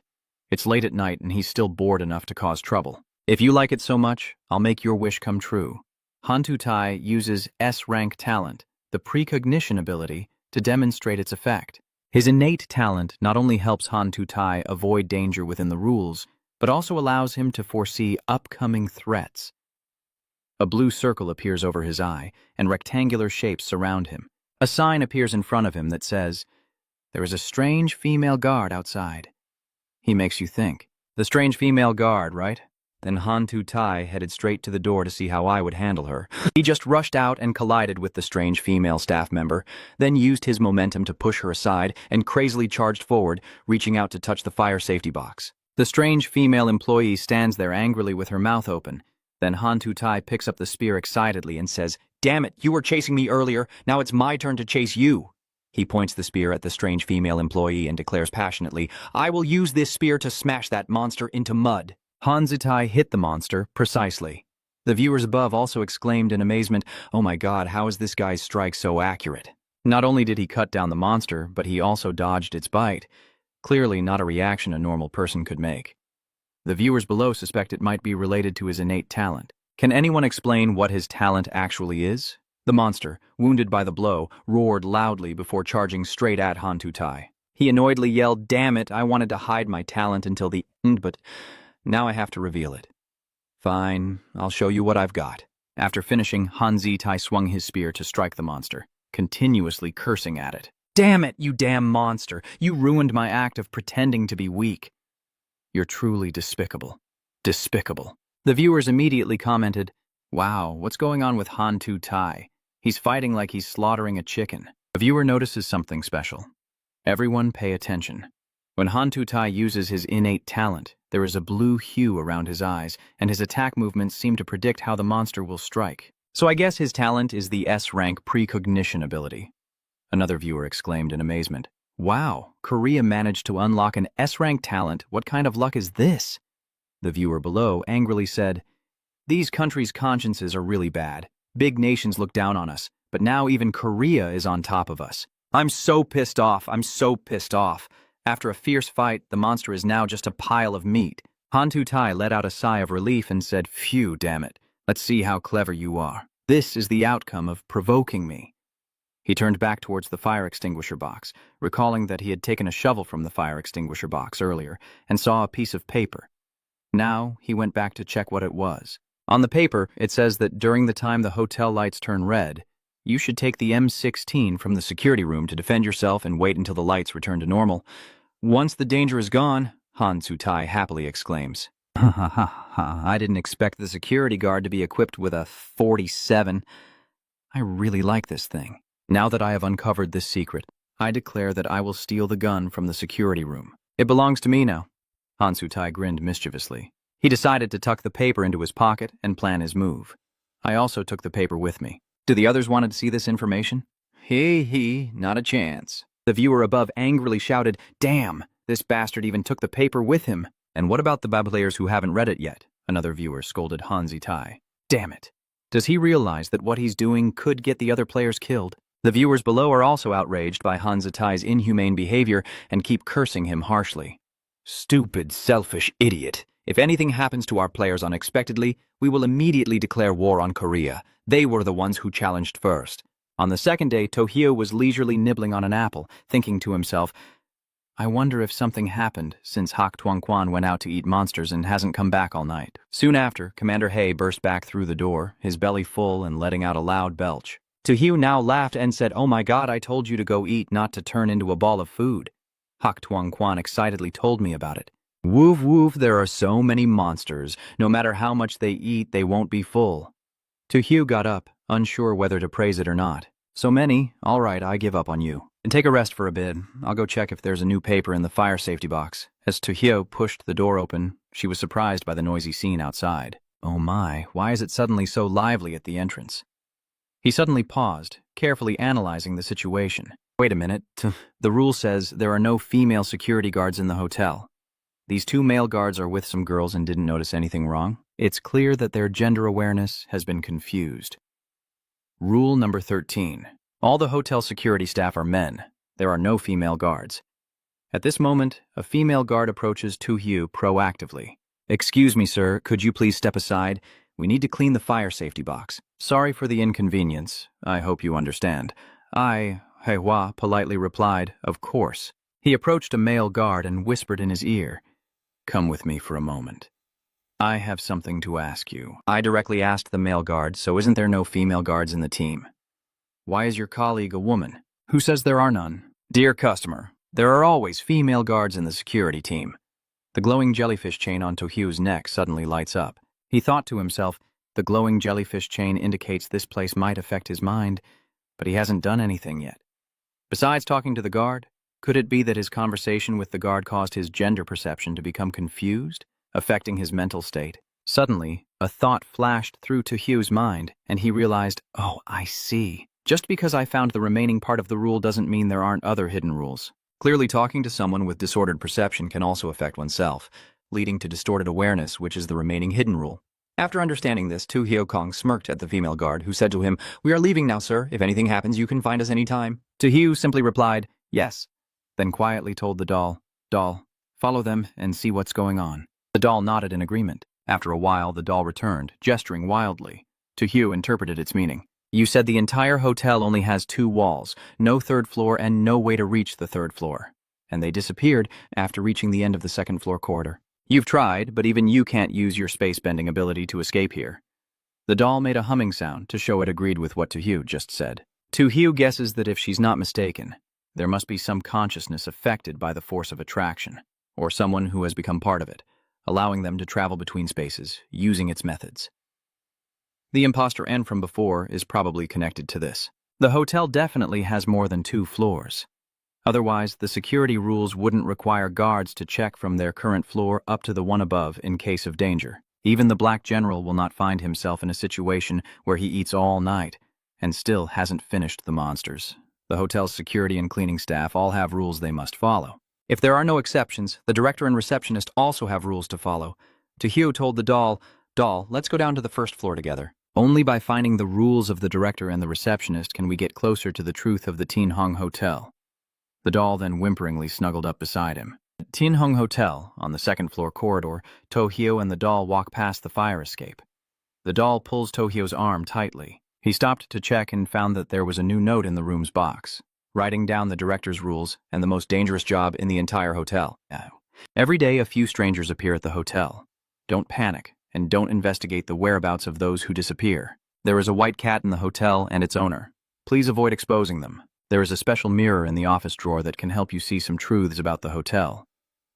It's late at night and he's still bored enough to cause trouble. If you like it so much, I'll make your wish come true. Hantu Tai uses S-Rank talent, the precognition ability, to demonstrate its effect. His innate talent not only helps Hantu Tai avoid danger within the rules, but also allows him to foresee upcoming threats. A blue circle appears over his eye, and rectangular shapes surround him. A sign appears in front of him that says, there is a strange female guard outside. He makes you think. The strange female guard, right? Then Hantu Tai headed straight to the door to see how I would handle her. He just rushed out and collided with the strange female staff member, then used his momentum to push her aside and crazily charged forward, reaching out to touch the fire safety box. The strange female employee stands there angrily with her mouth open. Then Hantu Tai picks up the spear excitedly and says, damn it, you were chasing me earlier, now it's my turn to chase you. He points the spear at the strange female employee and declares passionately, I will use this spear to smash that monster into mud. Hanzitai hit the monster precisely. The viewers above also exclaimed in amazement, oh my god, how is this guy's strike so accurate? Not only did he cut down the monster, but he also dodged its bite. Clearly not a reaction a normal person could make. The viewers below suspect it might be related to his innate talent. Can anyone explain what his talent actually is? The monster, wounded by the blow, roared loudly before charging straight at Hantu Tai. He annoyedly yelled, damn it, I wanted to hide my talent until the end, but now I have to reveal it. Fine, I'll show you what I've got. After finishing, Hanzi Tai swung his spear to strike the monster, continuously cursing at it. Damn it, you damn monster! You ruined my act of pretending to be weak. You're truly despicable. Despicable. The viewers immediately commented, wow, what's going on with Hantu Tai? He's fighting like he's slaughtering a chicken. A viewer notices something special. Everyone pay attention. When Hantu Tai uses his innate talent, there is a blue hue around his eyes, and his attack movements seem to predict how the monster will strike. So I guess his talent is the S-Rank precognition ability. Another viewer exclaimed in amazement, wow, Korea managed to unlock an S-Rank talent. What kind of luck is this? The viewer below angrily said, these countries' consciences are really bad. Big nations look down on us. but now even Korea is on top of us. I'm so pissed off. I'm so pissed off. After a fierce fight, the monster is now just a pile of meat. Han Tu-tai let out a sigh of relief and said, "Phew, damn it. Let's see how clever you are. This is the outcome of provoking me." He turned back towards the fire extinguisher box, recalling that he had taken a shovel from the fire extinguisher box earlier and saw a piece of paper. Now he went back to check what it was. On the paper, it says that during the time the hotel lights turn red, you should take the M16 from the security room to defend yourself and wait until the lights return to normal. Once the danger is gone, Han Tu-tai happily exclaims. Ha ha ha ha, I didn't expect the security guard to be equipped with a 47. I really like this thing. Now that I have uncovered this secret, I declare that I will steal the gun from the security room. It belongs to me now. Han Tu-tai grinned mischievously. He decided to tuck the paper into his pocket and plan his move. I also took the paper with me. Do the others want to see this information? Hee, not a chance. The viewer above angrily shouted, "Damn, this bastard even took the paper with him." "And what about the players who haven't read it yet?" Another viewer scolded Han Tu-tai. "Damn it. Does he realize that what he's doing could get the other players killed?" The viewers below are also outraged by Han Tu-tai's inhumane behavior and keep cursing him harshly. "Stupid, selfish idiot. If anything happens to our players unexpectedly, we will immediately declare war on Korea. They were the ones who challenged first." On the second day, Tojo was leisurely nibbling on an apple, thinking to himself, "I wonder if something happened since Hak Tuan-kwan went out to eat monsters and hasn't come back all night." Soon after, Commander Hay burst back through the door, his belly full and letting out a loud belch. Tojo now laughed and said, "Oh my God, I told you to go eat, not to turn into a ball of food." Hak Tuan-kwan excitedly told me about it. "Woof woof, there are so many monsters. No matter how much they eat, they won't be full." Tojo got up, unsure whether to praise it or not. "So many? All right, I give up on you. And take a rest for a bit. I'll go check if there's a new paper in the fire safety box." As Tojo pushed the door open, she was surprised by the noisy scene outside. Oh my, why is it suddenly so lively at the entrance? He suddenly paused, carefully analyzing the situation. Wait a minute. The rule says there are no female security guards in the hotel. These two male guards are with some girls and didn't notice anything wrong. It's clear that their gender awareness has been confused. Rule number 13. All the hotel security staff are men. There are no female guards. At this moment, a female guard approaches Tojo proactively. "Excuse me, sir, could you please step aside? We need to clean the fire safety box." "Sorry for the inconvenience. I hope you understand." Heihua politely replied, "Of course." He approached a male guard and whispered in his ear, "Come with me for a moment. I have something to ask you." I directly asked the male guard, "So isn't there no female guards in the team?" "Why is your colleague a woman?" "Who says there are none?" "Dear customer, there are always female guards in the security team." The glowing jellyfish chain on Tojo's neck suddenly lights up. He thought to himself, the glowing jellyfish chain indicates this place might affect his mind, but he hasn't done anything yet. Besides talking to the guard, could it be that his conversation with the guard caused his gender perception to become confused, affecting his mental state? Suddenly, a thought flashed through Tojo's mind, and he realized, oh, I see. Just because I found the remaining part of the rule doesn't mean there aren't other hidden rules. Clearly, talking to someone with disordered perception can also affect oneself, leading to distorted awareness, which is the remaining hidden rule. After understanding this, Tu Hyo-kong smirked at the female guard, who said to him, "We are leaving now, sir. If anything happens, you can find us any time." Tu simply replied, "Yes," then quietly told the doll, "Doll, follow them and see what's going on." The doll nodded in agreement. After a while, the doll returned, gesturing wildly. Tu interpreted its meaning. "You said the entire hotel only has 2 walls, no 3rd floor, and no way to reach the 3rd floor. And they disappeared after reaching the end of the 2nd floor corridor. You've tried, but even you can't use your space-bending ability to escape here." The doll made a humming sound to show it agreed with what Tu just said. Tu guesses that if she's not mistaken, there must be some consciousness affected by the force of attraction, or someone who has become part of it, allowing them to travel between spaces, using its methods. The imposter N from before is probably connected to this. The hotel definitely has more than 2 floors. Otherwise, the security rules wouldn't require guards to check from their current floor up to the one above in case of danger. Even the Black General will not find himself in a situation where he eats all night and still hasn't finished the monsters. The hotel's security and cleaning staff all have rules they must follow. If there are no exceptions, the director and receptionist also have rules to follow. Tu told the doll, "Doll, let's go down to the 1st floor together." Only by finding the rules of the director and the receptionist can we get closer to the truth of the Tin Hong Hotel. The doll then whimperingly snuggled up beside him. At Tin Hong Hotel, on the second-floor corridor, Tojo and the doll walk past the fire escape. The doll pulls Tohyo's arm tightly. He stopped to check and found that there was a new note in the room's box, writing down the director's rules and the most dangerous job in the entire hotel. Every day, a few strangers appear at the hotel. Don't panic, and don't investigate the whereabouts of those who disappear. There is a white cat in the hotel and its owner. Please avoid exposing them. There is a special mirror in the office drawer that can help you see some truths about the hotel,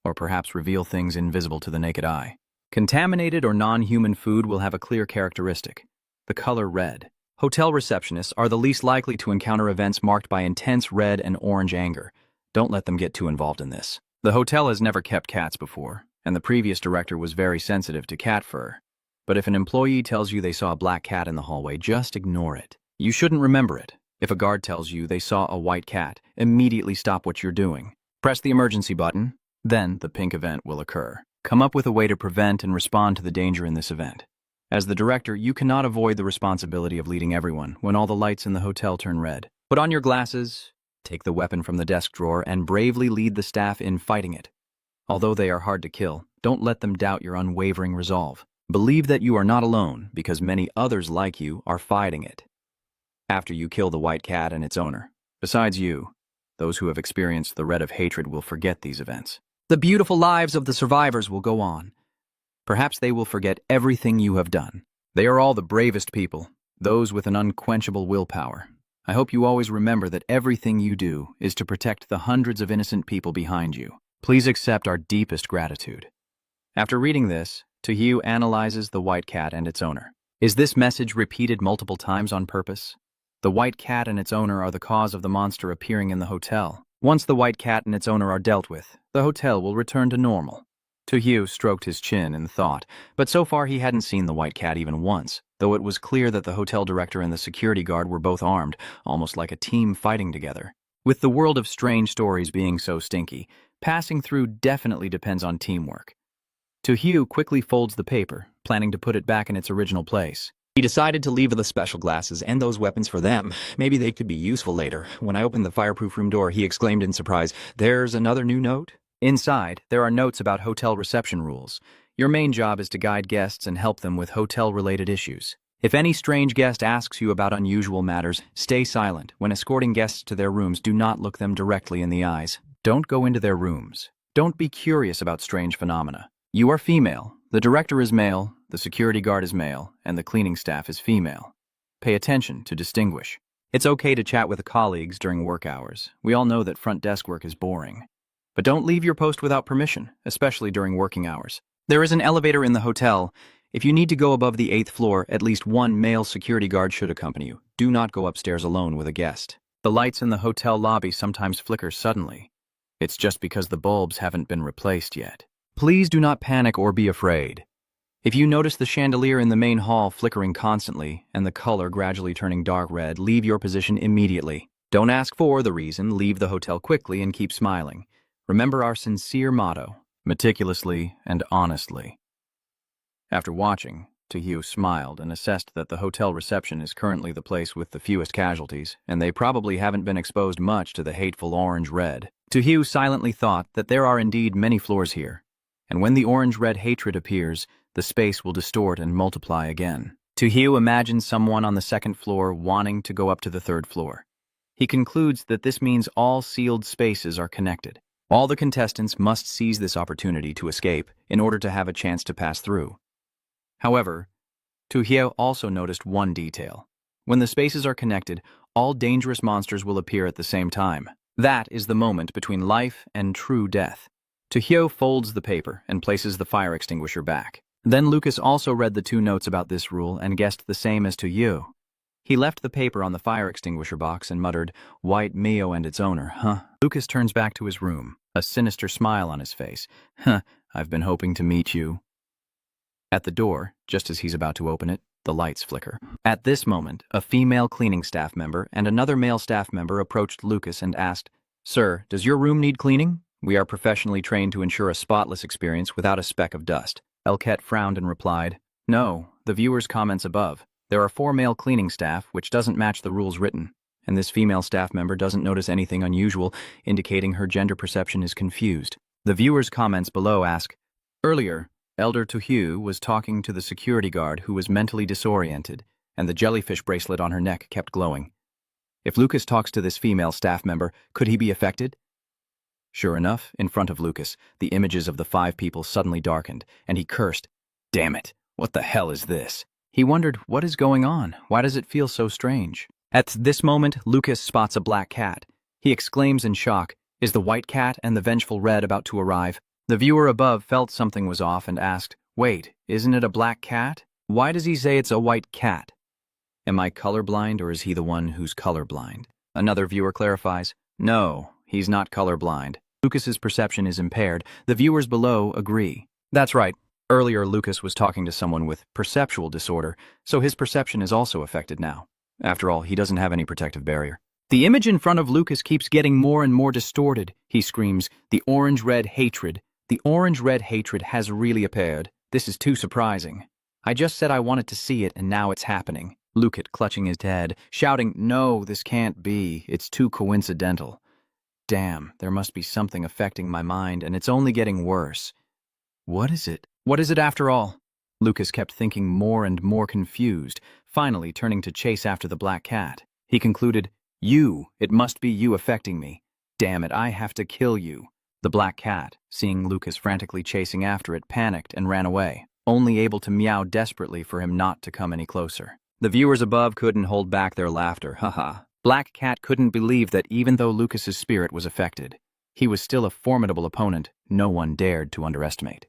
or perhaps reveal things invisible to the naked eye. Contaminated or non-human food will have a clear characteristic: the color red. Hotel receptionists are the least likely to encounter events marked by intense red and orange anger. Don't let them get too involved in this. The hotel has never kept cats before, and the previous director was very sensitive to cat fur. But if an employee tells you they saw a black cat in the hallway, just ignore it. You shouldn't remember it. If a guard tells you they saw a white cat, immediately stop what you're doing. Press the emergency button, then the pink event will occur. Come up with a way to prevent and respond to the danger in this event. As the director, you cannot avoid the responsibility of leading everyone when all the lights in the hotel turn red. Put on your glasses, take the weapon from the desk drawer, and bravely lead the staff in fighting it. Although they are hard to kill, don't let them doubt your unwavering resolve. Believe that you are not alone, because many others like you are fighting it. After you kill the white cat and its owner, besides you, those who have experienced the red of hatred will forget these events. The beautiful lives of the survivors will go on. Perhaps they will forget everything you have done. They are all the bravest people, those with an unquenchable willpower. I hope you always remember that everything you do is to protect the hundreds of innocent people behind you. Please accept our deepest gratitude. After reading this, Tojo analyzes the white cat and its owner. Is this message repeated multiple times on purpose? The white cat and its owner are the cause of the monster appearing in the hotel. Once the white cat and its owner are dealt with, the hotel will return to normal. Tojo stroked his chin in thought, but so far he hadn't seen the white cat even once, though it was clear that the hotel director and the security guard were both armed, almost like a team fighting together. With the world of strange stories being so stinky, passing through definitely depends on teamwork. Tojo quickly folds the paper, planning to put it back in its original place. He decided to leave the special glasses and those weapons for them. Maybe they could be useful later. When I opened the fireproof room door, he exclaimed in surprise, "There's another new note?" Inside, there are notes about hotel reception rules. Your main job is to guide guests and help them with hotel-related issues. If any strange guest asks you about unusual matters, stay silent. When escorting guests to their rooms, do not look them directly in the eyes. Don't go into their rooms. Don't be curious about strange phenomena. You are female, the director is male, the security guard is male, and the cleaning staff is female. Pay attention to distinguish. It's okay to chat with colleagues during work hours. We all know that front desk work is boring. But don't leave your post without permission, especially during working hours. There is an elevator in the hotel. If you need to go above the 8th floor, at least one male security guard should accompany you. Do not go upstairs alone with a guest. The lights in the hotel lobby sometimes flicker suddenly. It's just because the bulbs haven't been replaced yet. Please do not panic or be afraid. If you notice the chandelier in the main hall flickering constantly and the color gradually turning dark red, leave your position immediately. Don't ask for the reason, leave the hotel quickly and keep smiling. Remember our sincere motto, meticulously and honestly. After watching, Tojo smiled and assessed that the hotel reception is currently the place with the fewest casualties, and they probably haven't been exposed much to the hateful orange-red. Tojo silently thought that there are indeed many floors here, and when the orange-red hatred appears, the space will distort and multiply again. Tojo imagines someone on the 2nd floor wanting to go up to the 3rd floor. He concludes that this means all sealed spaces are connected. All the contestants must seize this opportunity to escape in order to have a chance to pass through. However, Tojo also noticed one detail. When the spaces are connected, all dangerous monsters will appear at the same time. That is the moment between life and true death. Tojo folds the paper and places the fire extinguisher back. Then Lucas also read the 2 notes about this rule and guessed the same as Tojo. He left the paper on the fire extinguisher box and muttered, "White Mio and its owner, huh?" Lucas turns back to his room, a sinister smile on his face. I've been hoping to meet you." At the door, just as he's about to open it, the lights flicker. At this moment, a female cleaning staff member and another male staff member approached Lucas and asked, "Sir, does your room need cleaning? We are professionally trained to ensure a spotless experience without a speck of dust." Elket frowned and replied, "No, the viewer's comments above. There are 4 male cleaning staff, which doesn't match the rules written, and this female staff member doesn't notice anything unusual, indicating her gender perception is confused. The viewer's comments below ask, earlier, Elder Tojo was talking to the security guard who was mentally disoriented, and the jellyfish bracelet on her neck kept glowing. If Lucas talks to this female staff member, could he be affected? Sure enough, in front of Lucas, the images of the 5 people suddenly darkened, and he cursed, "Damn it, what the hell is this?" He wondered, what is going on? Why does it feel so strange? At this moment, Lucas spots a black cat. He exclaims in shock, is the white cat and the vengeful red about to arrive? The viewer above felt something was off and asked, wait, isn't it a black cat? Why does he say it's a white cat? Am I colorblind or is he the one who's colorblind? Another viewer clarifies, no, he's not colorblind. Lucas's perception is impaired. The viewers below agree. That's right. Earlier, Lucas was talking to someone with perceptual disorder, so his perception is also affected now. After all, he doesn't have any protective barrier. The image in front of Lucas keeps getting more and more distorted. He screams, the orange-red hatred. The orange-red hatred has really appeared. This is too surprising. I just said I wanted to see it, and now it's happening. Lucas clutching his head, shouting, no, this can't be. It's too coincidental. Damn, there must be something affecting my mind, and it's only getting worse. What is it? What is it after all? Lucas kept thinking more and more confused, finally turning to chase after the black cat. He concluded, it must be you affecting me. Damn it, I have to kill you. The black cat, seeing Lucas frantically chasing after it, panicked and ran away, only able to meow desperately for him not to come any closer. The viewers above couldn't hold back their laughter, haha. Black Cat couldn't believe that even though Lucas's spirit was affected, he was still a formidable opponent no one dared to underestimate.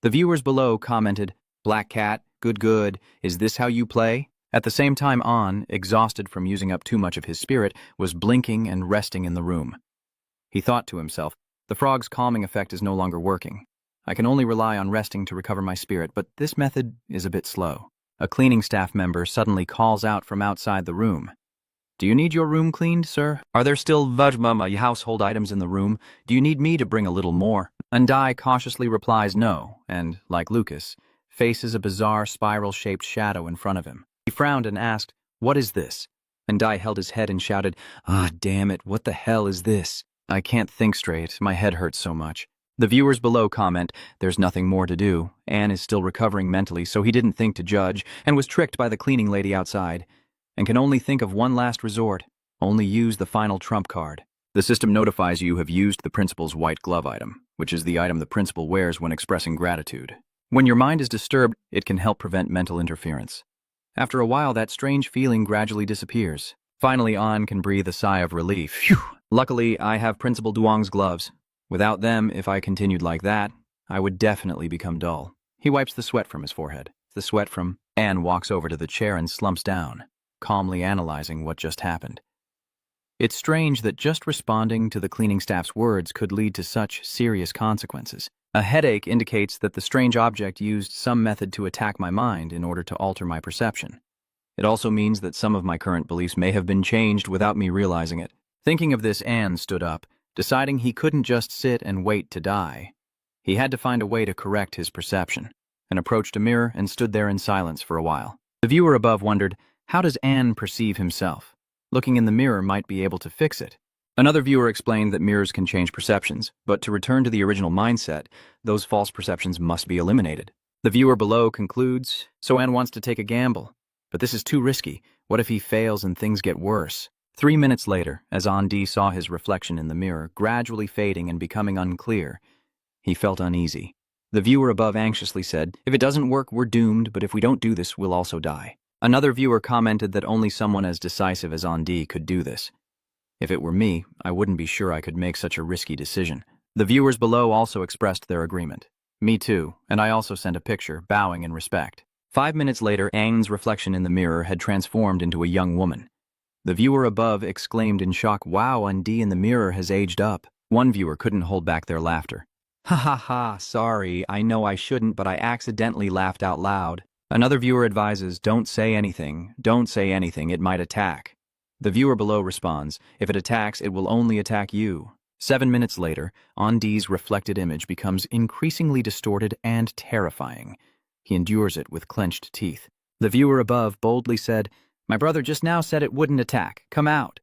The viewers below commented, Black Cat, good, is this how you play? At the same time An, exhausted from using up too much of his spirit, was blinking and resting in the room. He thought to himself, the frog's calming effect is no longer working. I can only rely on resting to recover my spirit, but this method is a bit slow. A cleaning staff member suddenly calls out from outside the room. Do you need your room cleaned, sir? Are there still household items in the room? Do you need me to bring a little more? Undai cautiously replies no, and, like Lucas, faces a bizarre spiral-shaped shadow in front of him. He frowned and asked, what is this? Undai held his head and shouted, damn it, what the hell is this? I can't think straight, my head hurts so much. The viewers below comment, there's nothing more to do. Anne is still recovering mentally, so he didn't think to judge, and was tricked by the cleaning lady outside, and can only think of one last resort, only use the final trump card. The system notifies you have used the principal's white glove item, which is the item the principal wears when expressing gratitude. When your mind is disturbed, it can help prevent mental interference. After a while, that strange feeling gradually disappears. Finally, An can breathe a sigh of relief. Phew! Luckily, I have Principal Duong's gloves. Without them, if I continued like that, I would definitely become dull. He wipes the sweat from his forehead. The sweat from Anne walks over to the chair and slumps down, calmly analyzing what just happened. It's strange that just responding to the cleaning staff's words could lead to such serious consequences. A headache indicates that the strange object used some method to attack my mind in order to alter my perception. It also means that some of my current beliefs may have been changed without me realizing it. Thinking of this, Anne stood up, deciding he couldn't just sit and wait to die. He had to find a way to correct his perception, and approached a mirror and stood there in silence for a while. The viewer above wondered, how does Anne perceive himself? Looking in the mirror might be able to fix it. Another viewer explained that mirrors can change perceptions, but to return to the original mindset, those false perceptions must be eliminated. The viewer below concludes, so Anne wants to take a gamble. But this is too risky. What if he fails and things get worse? 3 minutes later, as Andi saw his reflection in the mirror gradually fading and becoming unclear, he felt uneasy. The viewer above anxiously said, if it doesn't work, we're doomed, but if we don't do this, we'll also die. Another viewer commented that only someone as decisive as Andi could do this. If it were me, I wouldn't be sure I could make such a risky decision. The viewers below also expressed their agreement. Me too, and I also sent a picture, bowing in respect. 5 minutes later, Anne's reflection in the mirror had transformed into a young woman. The viewer above exclaimed in shock, wow, Andi in the mirror has aged up. One viewer couldn't hold back their laughter. Ha ha ha, sorry, I know I shouldn't, but I accidentally laughed out loud. Another viewer advises, don't say anything, it might attack. The viewer below responds, if it attacks, it will only attack you. 7 minutes later, Andi's reflected image becomes increasingly distorted and terrifying. He endures it with clenched teeth. The viewer above boldly said, "My brother just now said it wouldn't attack. Come out."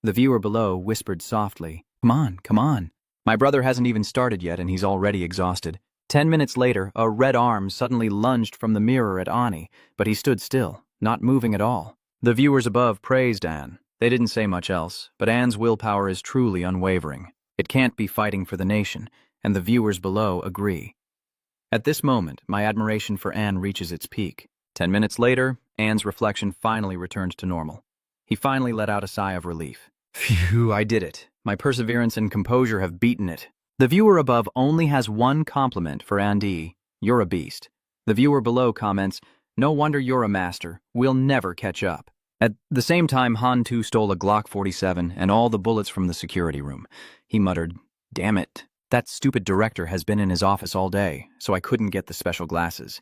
The viewer below whispered softly, "Come on, come on." My brother hasn't even started yet and he's already exhausted. 10 minutes later, a red arm suddenly lunged from the mirror at Ani, but he stood still, not moving at all. The viewers above praised Anne. They didn't say much else, but Anne's willpower is truly unwavering. It can't be fighting for the nation, and the viewers below agree. At this moment, my admiration for Anne reaches its peak. 10 minutes later, Anne's reflection finally returned to normal. He finally let out a sigh of relief. Phew, I did it. My perseverance and composure have beaten it. The viewer above only has one compliment for Andy. You're a beast. The viewer below comments, "No wonder you're a master. We'll never catch up." At the same time, Han Tu stole a Glock 47 and all the bullets from the security room. He muttered, "Damn it. That stupid director has been in his office all day, so I couldn't get the special glasses.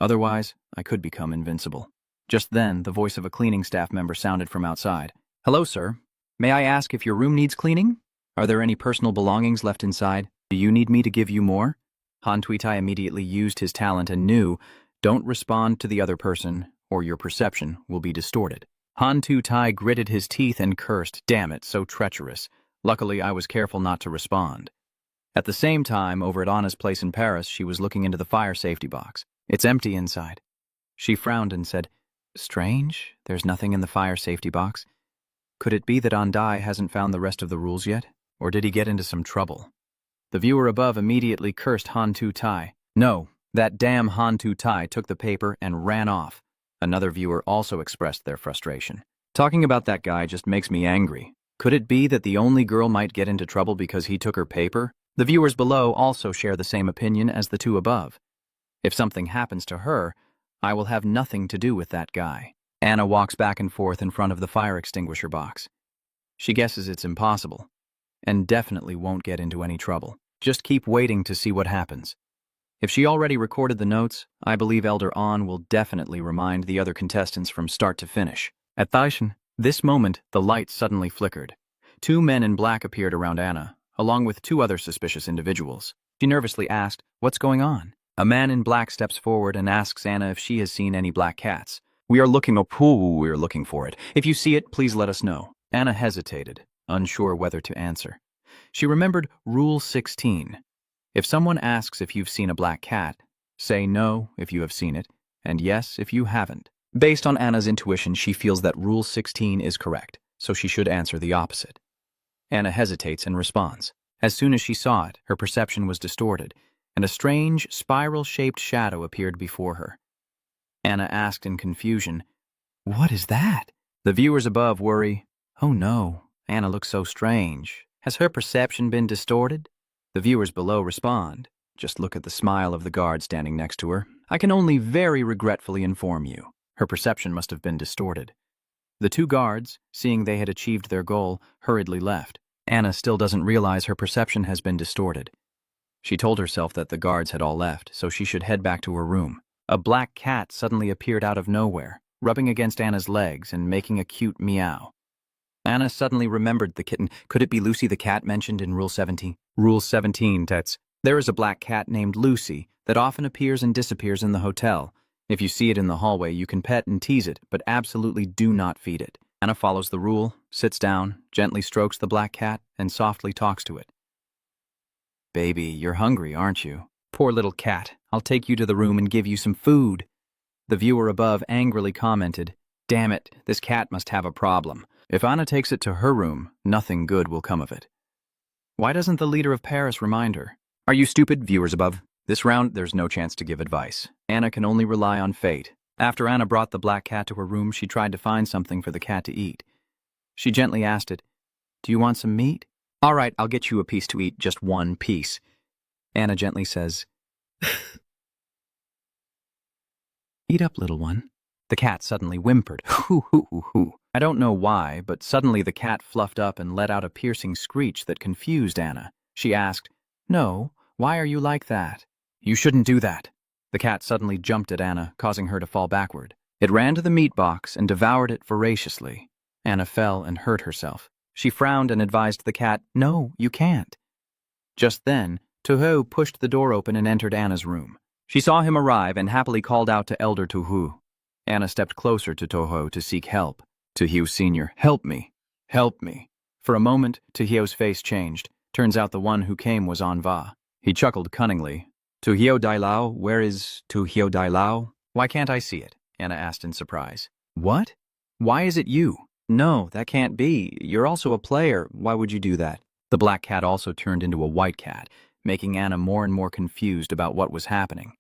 Otherwise, I could become invincible." Just then, the voice of a cleaning staff member sounded from outside. "Hello, sir. May I ask if your room needs cleaning? Are there any personal belongings left inside? Do you need me to give you more?" Han Tuitai immediately used his talent and knew, don't respond to the other person, or your perception will be distorted. Han Tuitai gritted his teeth and cursed, "Damn it, so treacherous." Luckily, I was careful not to respond. At the same time, over at Anna's place in Paris, she was looking into the fire safety box. "It's empty inside." She frowned and said, "Strange, there's nothing in the fire safety box. Could it be that Andai hasn't found the rest of the rules yet? Or did he get into some trouble?" The viewer above immediately cursed Han Tu-Tai. "No, that damn Han Tu-Tai took the paper and ran off." Another viewer also expressed their frustration. "Talking about that guy just makes me angry. Could it be that the only girl might get into trouble because he took her paper?" The viewers below also share the same opinion as the two above. "If something happens to her, I will have nothing to do with that guy." Anna walks back and forth in front of the fire extinguisher box. She guesses it's impossible, and definitely won't get into any trouble. Just keep waiting to see what happens. If she already recorded the notes, I believe Elder An will definitely remind the other contestants from start to finish. At this moment, the light suddenly flickered. 2 men in black appeared around Anna, along with 2 other suspicious individuals. She nervously asked, "What's going on?" A man in black steps forward and asks Anna if she has seen any black cats. We're looking for it. If you see it, please let us know." Anna hesitated, unsure whether to answer. She remembered Rule 16. If someone asks if you've seen a black cat, say no if you have seen it, and yes if you haven't. Based on Anna's intuition, she feels that Rule 16 is correct, so she should answer the opposite. Anna hesitates and responds. As soon as she saw it, her perception was distorted, and a strange, spiral-shaped shadow appeared before her. Anna asked in confusion, "What is that?" The viewers above worry, "Oh no, Anna looks so strange. Has her perception been distorted?" The viewers below respond, "Just look at the smile of the guard standing next to her. I can only very regretfully inform you. Her perception must have been distorted." The 2 guards, seeing they had achieved their goal, hurriedly left. Anna still doesn't realize her perception has been distorted. She told herself that the guards had all left, so she should head back to her room. A black cat suddenly appeared out of nowhere, rubbing against Anna's legs and making a cute meow. Anna suddenly remembered the kitten. Could it be Lucy the cat mentioned in Rule 17? Rule 17, Tets. There is a black cat named Lucy that often appears and disappears in the hotel. If you see it in the hallway, you can pet and tease it, but absolutely do not feed it. Anna follows the rule, sits down, gently strokes the black cat, and softly talks to it. "Baby, you're hungry, aren't you? Poor little cat. I'll take you to the room and give you some food." The viewer above angrily commented, "Damn it, this cat must have a problem. If Anna takes it to her room, nothing good will come of it." Why doesn't the leader of Paris remind her? Are you stupid, viewers above? This round, there's no chance to give advice. Anna can only rely on fate. After Anna brought the black cat to her room, she tried to find something for the cat to eat. She gently asked it, "Do you want some meat?" "All right, I'll get you a piece to eat, just 1 piece." Anna gently says, "Eat up, little one." The cat suddenly whimpered, "Hoo, hoo, hoo, hoo." I don't know why, but suddenly the cat fluffed up and let out a piercing screech that confused Anna. She asked, "No, why are you like that?" "You shouldn't do that." The cat suddenly jumped at Anna, causing her to fall backward. It ran to the meat box and devoured it voraciously. Anna fell and hurt herself. She frowned and advised the cat, "No, you can't." Just then, Tojo pushed the door open and entered Anna's room. She saw him arrive and happily called out to Elder Tojo, Anna stepped closer to Tojo to seek help. Tohyo Sr., help me. Help me. For a moment, Tohyo's face changed. Turns out the one who came was Anva. He chuckled cunningly. Tohyo Dailao, where is Tohyo Dailao? Why can't I see it? Anna asked in surprise. What? Why is it you? No, that can't be. You're also a player. Why would you do that? The black cat also turned into a white cat, making Anna more and more confused about what was happening.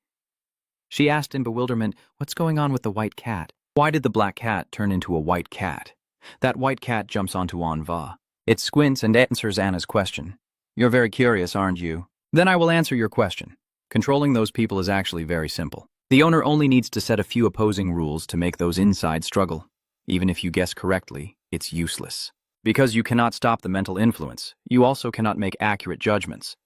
She asked in bewilderment, what's going on with the white cat? Why did the black cat turn into a white cat? That white cat jumps onto Anva. It squints and answers Anna's question. You're very curious, aren't you? Then I will answer your question. Controlling those people is actually very simple. The owner only needs to set a few opposing rules to make those inside struggle. Even if you guess correctly, it's useless. Because you cannot stop the mental influence, you also cannot make accurate judgments.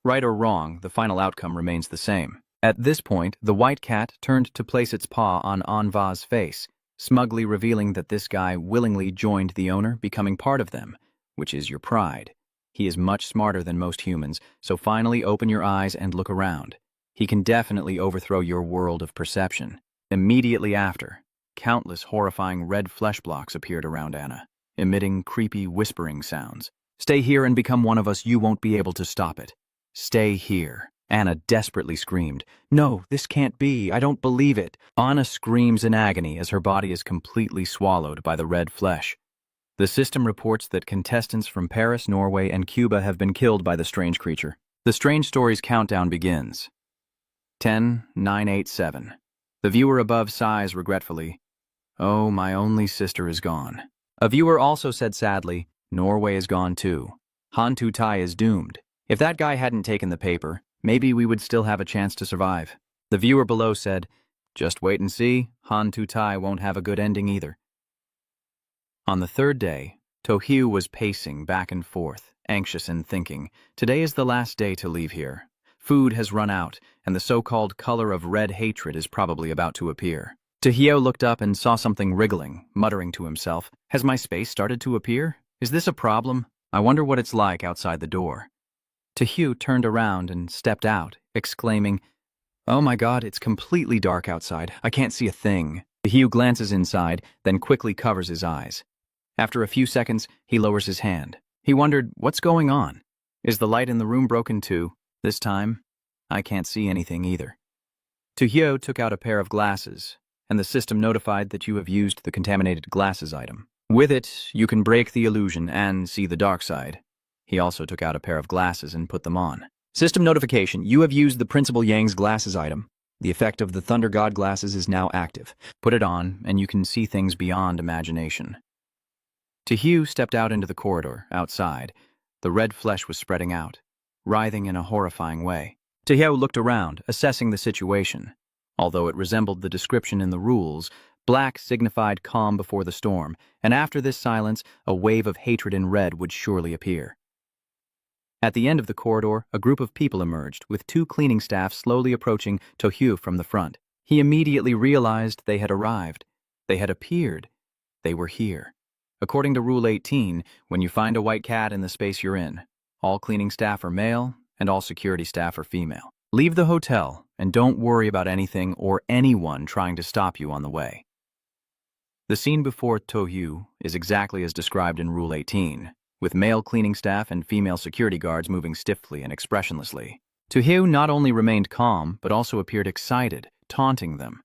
Right or wrong, the final outcome remains the same. At this point, the white cat turned to place its paw on Anva's face, smugly revealing that this guy willingly joined the owner, becoming part of them, which is your pride. He is much smarter than most humans, so finally open your eyes and look around. He can definitely overthrow your world of perception. Immediately after, countless horrifying red flesh blocks appeared around Anna, emitting creepy whispering sounds. Stay here and become one of us, you won't be able to stop it. Stay here. Anna desperately screamed. No, this can't be, I don't believe it. Anna screams in agony as her body is completely swallowed by the red flesh. The system reports that contestants from Paris, Norway, and Cuba have been killed by the strange creature. The strange story's countdown begins. 10, 9, 8, 7. The viewer above sighs regretfully. Oh, my only sister is gone. A viewer also said sadly, Norway is gone too. Han Tu-tai is doomed. If that guy hadn't taken the paper, maybe we would still have a chance to survive. The viewer below said, just wait and see, Han Tu-tai won't have a good ending either. On the third day, Tohyo was pacing back and forth, anxious and thinking, today is the last day to leave here. Food has run out, and the so-called color of red hatred is probably about to appear. Tohyo looked up and saw something wriggling, muttering to himself, has my space started to appear? Is this a problem? I wonder what it's like outside the door. Tohyo turned around and stepped out, exclaiming, oh my god, it's completely dark outside. I can't see a thing. Tohyo glances inside, then quickly covers his eyes. After a few seconds, he lowers his hand. He wondered, what's going on? Is the light in the room broken too? This time, I can't see anything either. Tohyo took out a pair of glasses, and the system notified that you have used the contaminated glasses item. With it, you can break the illusion and see the dark side. He also took out a pair of glasses and put them on. System notification, you have used the Principal Yang's glasses item. The effect of the Thunder God glasses is now active. Put it on, and you can see things beyond imagination. Tohyo stepped out into the corridor, outside. The red flesh was spreading out, writhing in a horrifying way. Tohyo looked around, assessing the situation. Although it resembled the description in the rules, black signified calm before the storm, and after this silence, a wave of hatred in red would surely appear. At the end of the corridor, a group of people emerged, with 2 cleaning staff slowly approaching Tohyo from the front. He immediately realized they had arrived. They had appeared. They were here. According to Rule 18, when you find a white cat in the space you're in, all cleaning staff are male and all security staff are female. Leave the hotel and don't worry about anything or anyone trying to stop you on the way. The scene before Tohyo is exactly as described in Rule 18, with male cleaning staff and female security guards moving stiffly and expressionlessly. Tohyo not only remained calm, but also appeared excited, taunting them.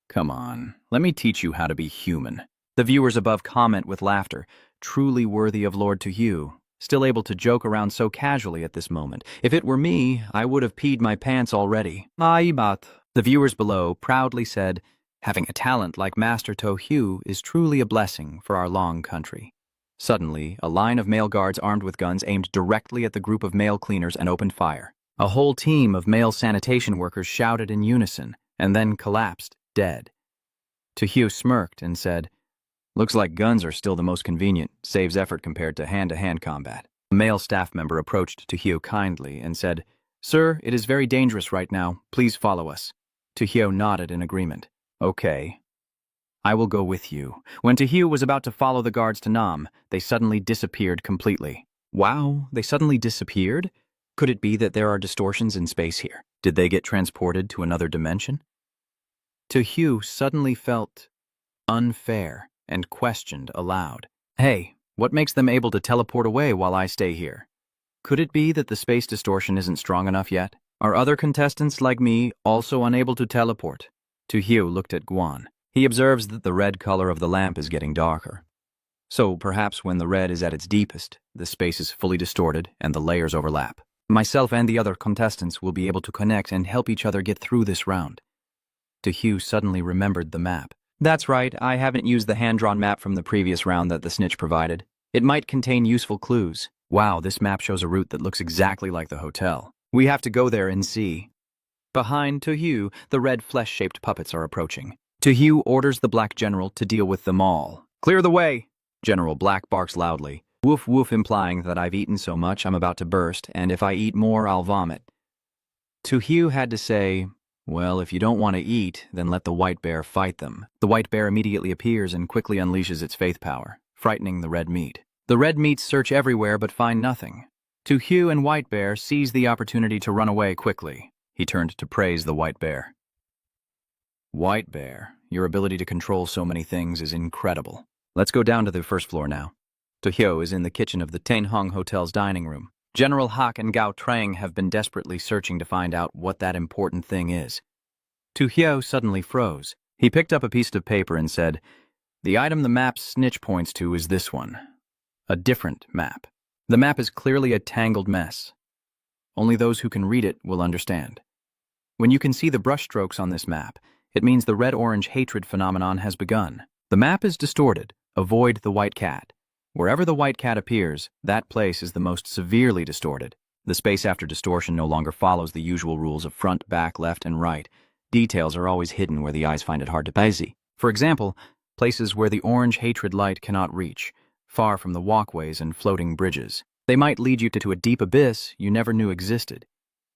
Come on, let me teach you how to be human. The viewers above comment with laughter, truly worthy of Lord Tohyo, still able to joke around so casually at this moment. If it were me, I would have peed my pants already. The viewers below proudly said, having a talent like Master Tohyo is truly a blessing for our long country. Suddenly, a line of male guards armed with guns aimed directly at the group of male cleaners and opened fire. A whole team of male sanitation workers shouted in unison, and then collapsed, dead. Tohyo smirked and said, looks like guns are still the most convenient, saves effort compared to hand-to-hand combat. A male staff member approached Tohyo kindly and said, sir, it is very dangerous right now. Please follow us. Tohyo nodded in agreement. Okay. I will go with you. When Tohyo was about to follow the guards to Nam, they suddenly disappeared completely. Wow, they suddenly disappeared? Could it be that there are distortions in space here? Did they get transported to another dimension? To Hugh suddenly felt unfair and questioned aloud. Hey, what makes them able to teleport away while I stay here? Could it be that the space distortion isn't strong enough yet? Are other contestants like me also unable to teleport? To Hugh looked at Guan. He observes that the red color of the lamp is getting darker. So perhaps when the red is at its deepest, the space is fully distorted and the layers overlap. Myself and the other contestants will be able to connect and help each other get through this round. To Hugh suddenly remembered the map. That's right, I haven't used the hand-drawn map from the previous round that the snitch provided. It might contain useful clues. Wow, this map shows a route that looks exactly like the hotel. We have to go there and see. Behind To Hugh, the red flesh-shaped puppets are approaching. To Hugh orders the Black General to deal with them all. Clear the way! General Black barks loudly. Woof woof, implying that I've eaten so much I'm about to burst, and if I eat more I'll vomit. To Hugh had to say, well, if you don't want to eat, then let the white bear fight them. The white bear immediately appears and quickly unleashes its faith power, frightening the red meat. The red meats search everywhere but find nothing. To Hugh and White Bear seize the opportunity to run away quickly. He turned to praise the white bear. White Bear, your ability to control so many things is incredible. Let's go down to the first floor now. To Hyo is in the kitchen of the Tenhong Hotel's dining room. General Hak and Gao Trang have been desperately searching to find out what that important thing is. To Hyo suddenly froze. He picked up a piece of paper and said, the item the map's snitch points to is this one. A different map. The map is clearly a tangled mess. Only those who can read it will understand. When you can see the brushstrokes on this map, it means the red-orange hatred phenomenon has begun. The map is distorted. Avoid the white cat. Wherever the white cat appears, that place is the most severely distorted. The space after distortion no longer follows the usual rules of front, back, left, and right. Details are always hidden where the eyes find it hard to see. For example, places where the orange hatred light cannot reach, far from the walkways and floating bridges. They might lead you to a deep abyss you never knew existed.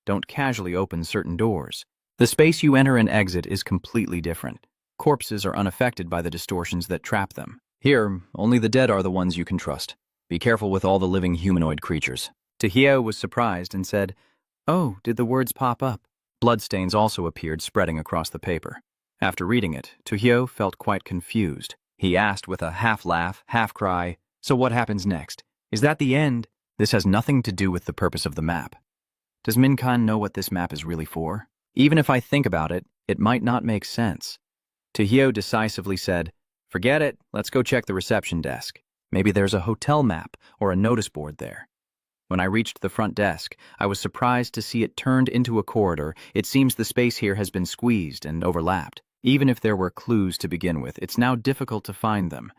Don't casually open certain doors. The space you enter and exit is completely different. Corpses are unaffected by the distortions that trap them. Here, only the dead are the ones you can trust. Be careful with all the living humanoid creatures. Tahio was surprised and said, oh, did the words pop up? Bloodstains also appeared spreading across the paper. After reading it, Tahio felt quite confused. He asked with a half-laugh, half-cry, so what happens next? Is that the end? This has nothing to do with the purpose of the map. Does Minkan know what this map is really for? Even if I think about it, it might not make sense. Tahio decisively said, forget it, let's go check the reception desk. Maybe there's a hotel map or a notice board there. When I reached the front desk, I was surprised to see it turned into a corridor. It seems the space here has been squeezed and overlapped. Even if there were clues to begin with, it's now difficult to find them.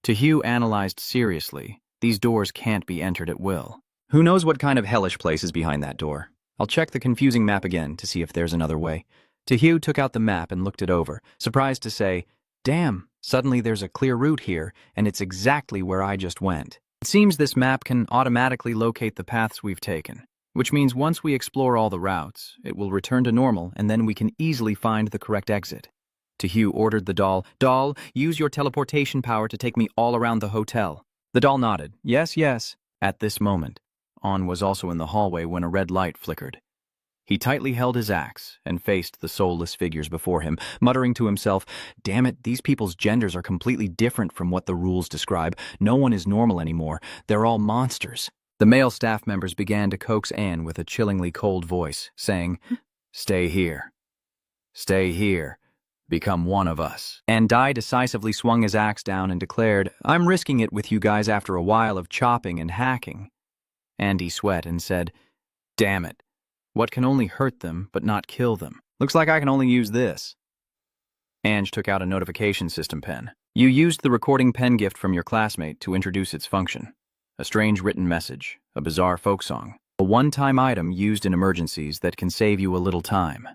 Tahio analyzed seriously. These doors can't be entered at will. Who knows what kind of hellish place is behind that door? I'll check the confusing map again to see if there's another way. Tahio took out the map and looked it over, surprised to say, damn, suddenly there's a clear route here, and it's exactly where I just went. It seems this map can automatically locate the paths we've taken, which means once we explore all the routes, it will return to normal, and then we can easily find the correct exit. Tahio ordered the doll, doll, use your teleportation power to take me all around the hotel. The doll nodded, yes, yes. At this moment, On was also in the hallway when a red light flickered. He tightly held his axe and faced the soulless figures before him, muttering to himself, damn it, these people's genders are completely different from what the rules describe. No one is normal anymore. They're all monsters. The male staff members began to coax Anne with a chillingly cold voice, saying, stay here. Stay here. Become one of us. And Dai decisively swung his axe down and declared, I'm risking it with you guys after a while of chopping and hacking. Andy sweat and said, damn it. What can only hurt them but not kill them? Looks like I can only use this. Ange took out a notification system pen. You used the recording pen gift from your classmate to introduce its function. A strange written message, a bizarre folk song, a one-time item used in emergencies that can save you a little time.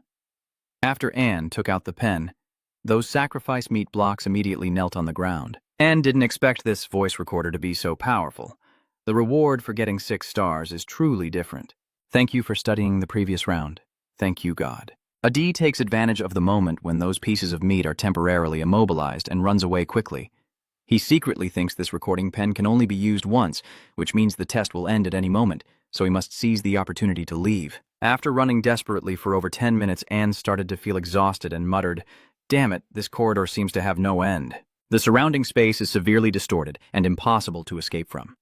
After Anne took out the pen, those sacrifice meat blocks immediately knelt on the ground. Anne didn't expect this voice recorder to be so powerful. The reward for getting 6 stars is truly different. Thank you for studying the previous round. Thank you, God. Adi takes advantage of the moment when those pieces of meat are temporarily immobilized and runs away quickly. He secretly thinks this recording pen can only be used once, which means the test will end at any moment, so he must seize the opportunity to leave. After running desperately for over 10 minutes, Anne started to feel exhausted and muttered, Damn it, this corridor seems to have no end. The surrounding space is severely distorted and impossible to escape from.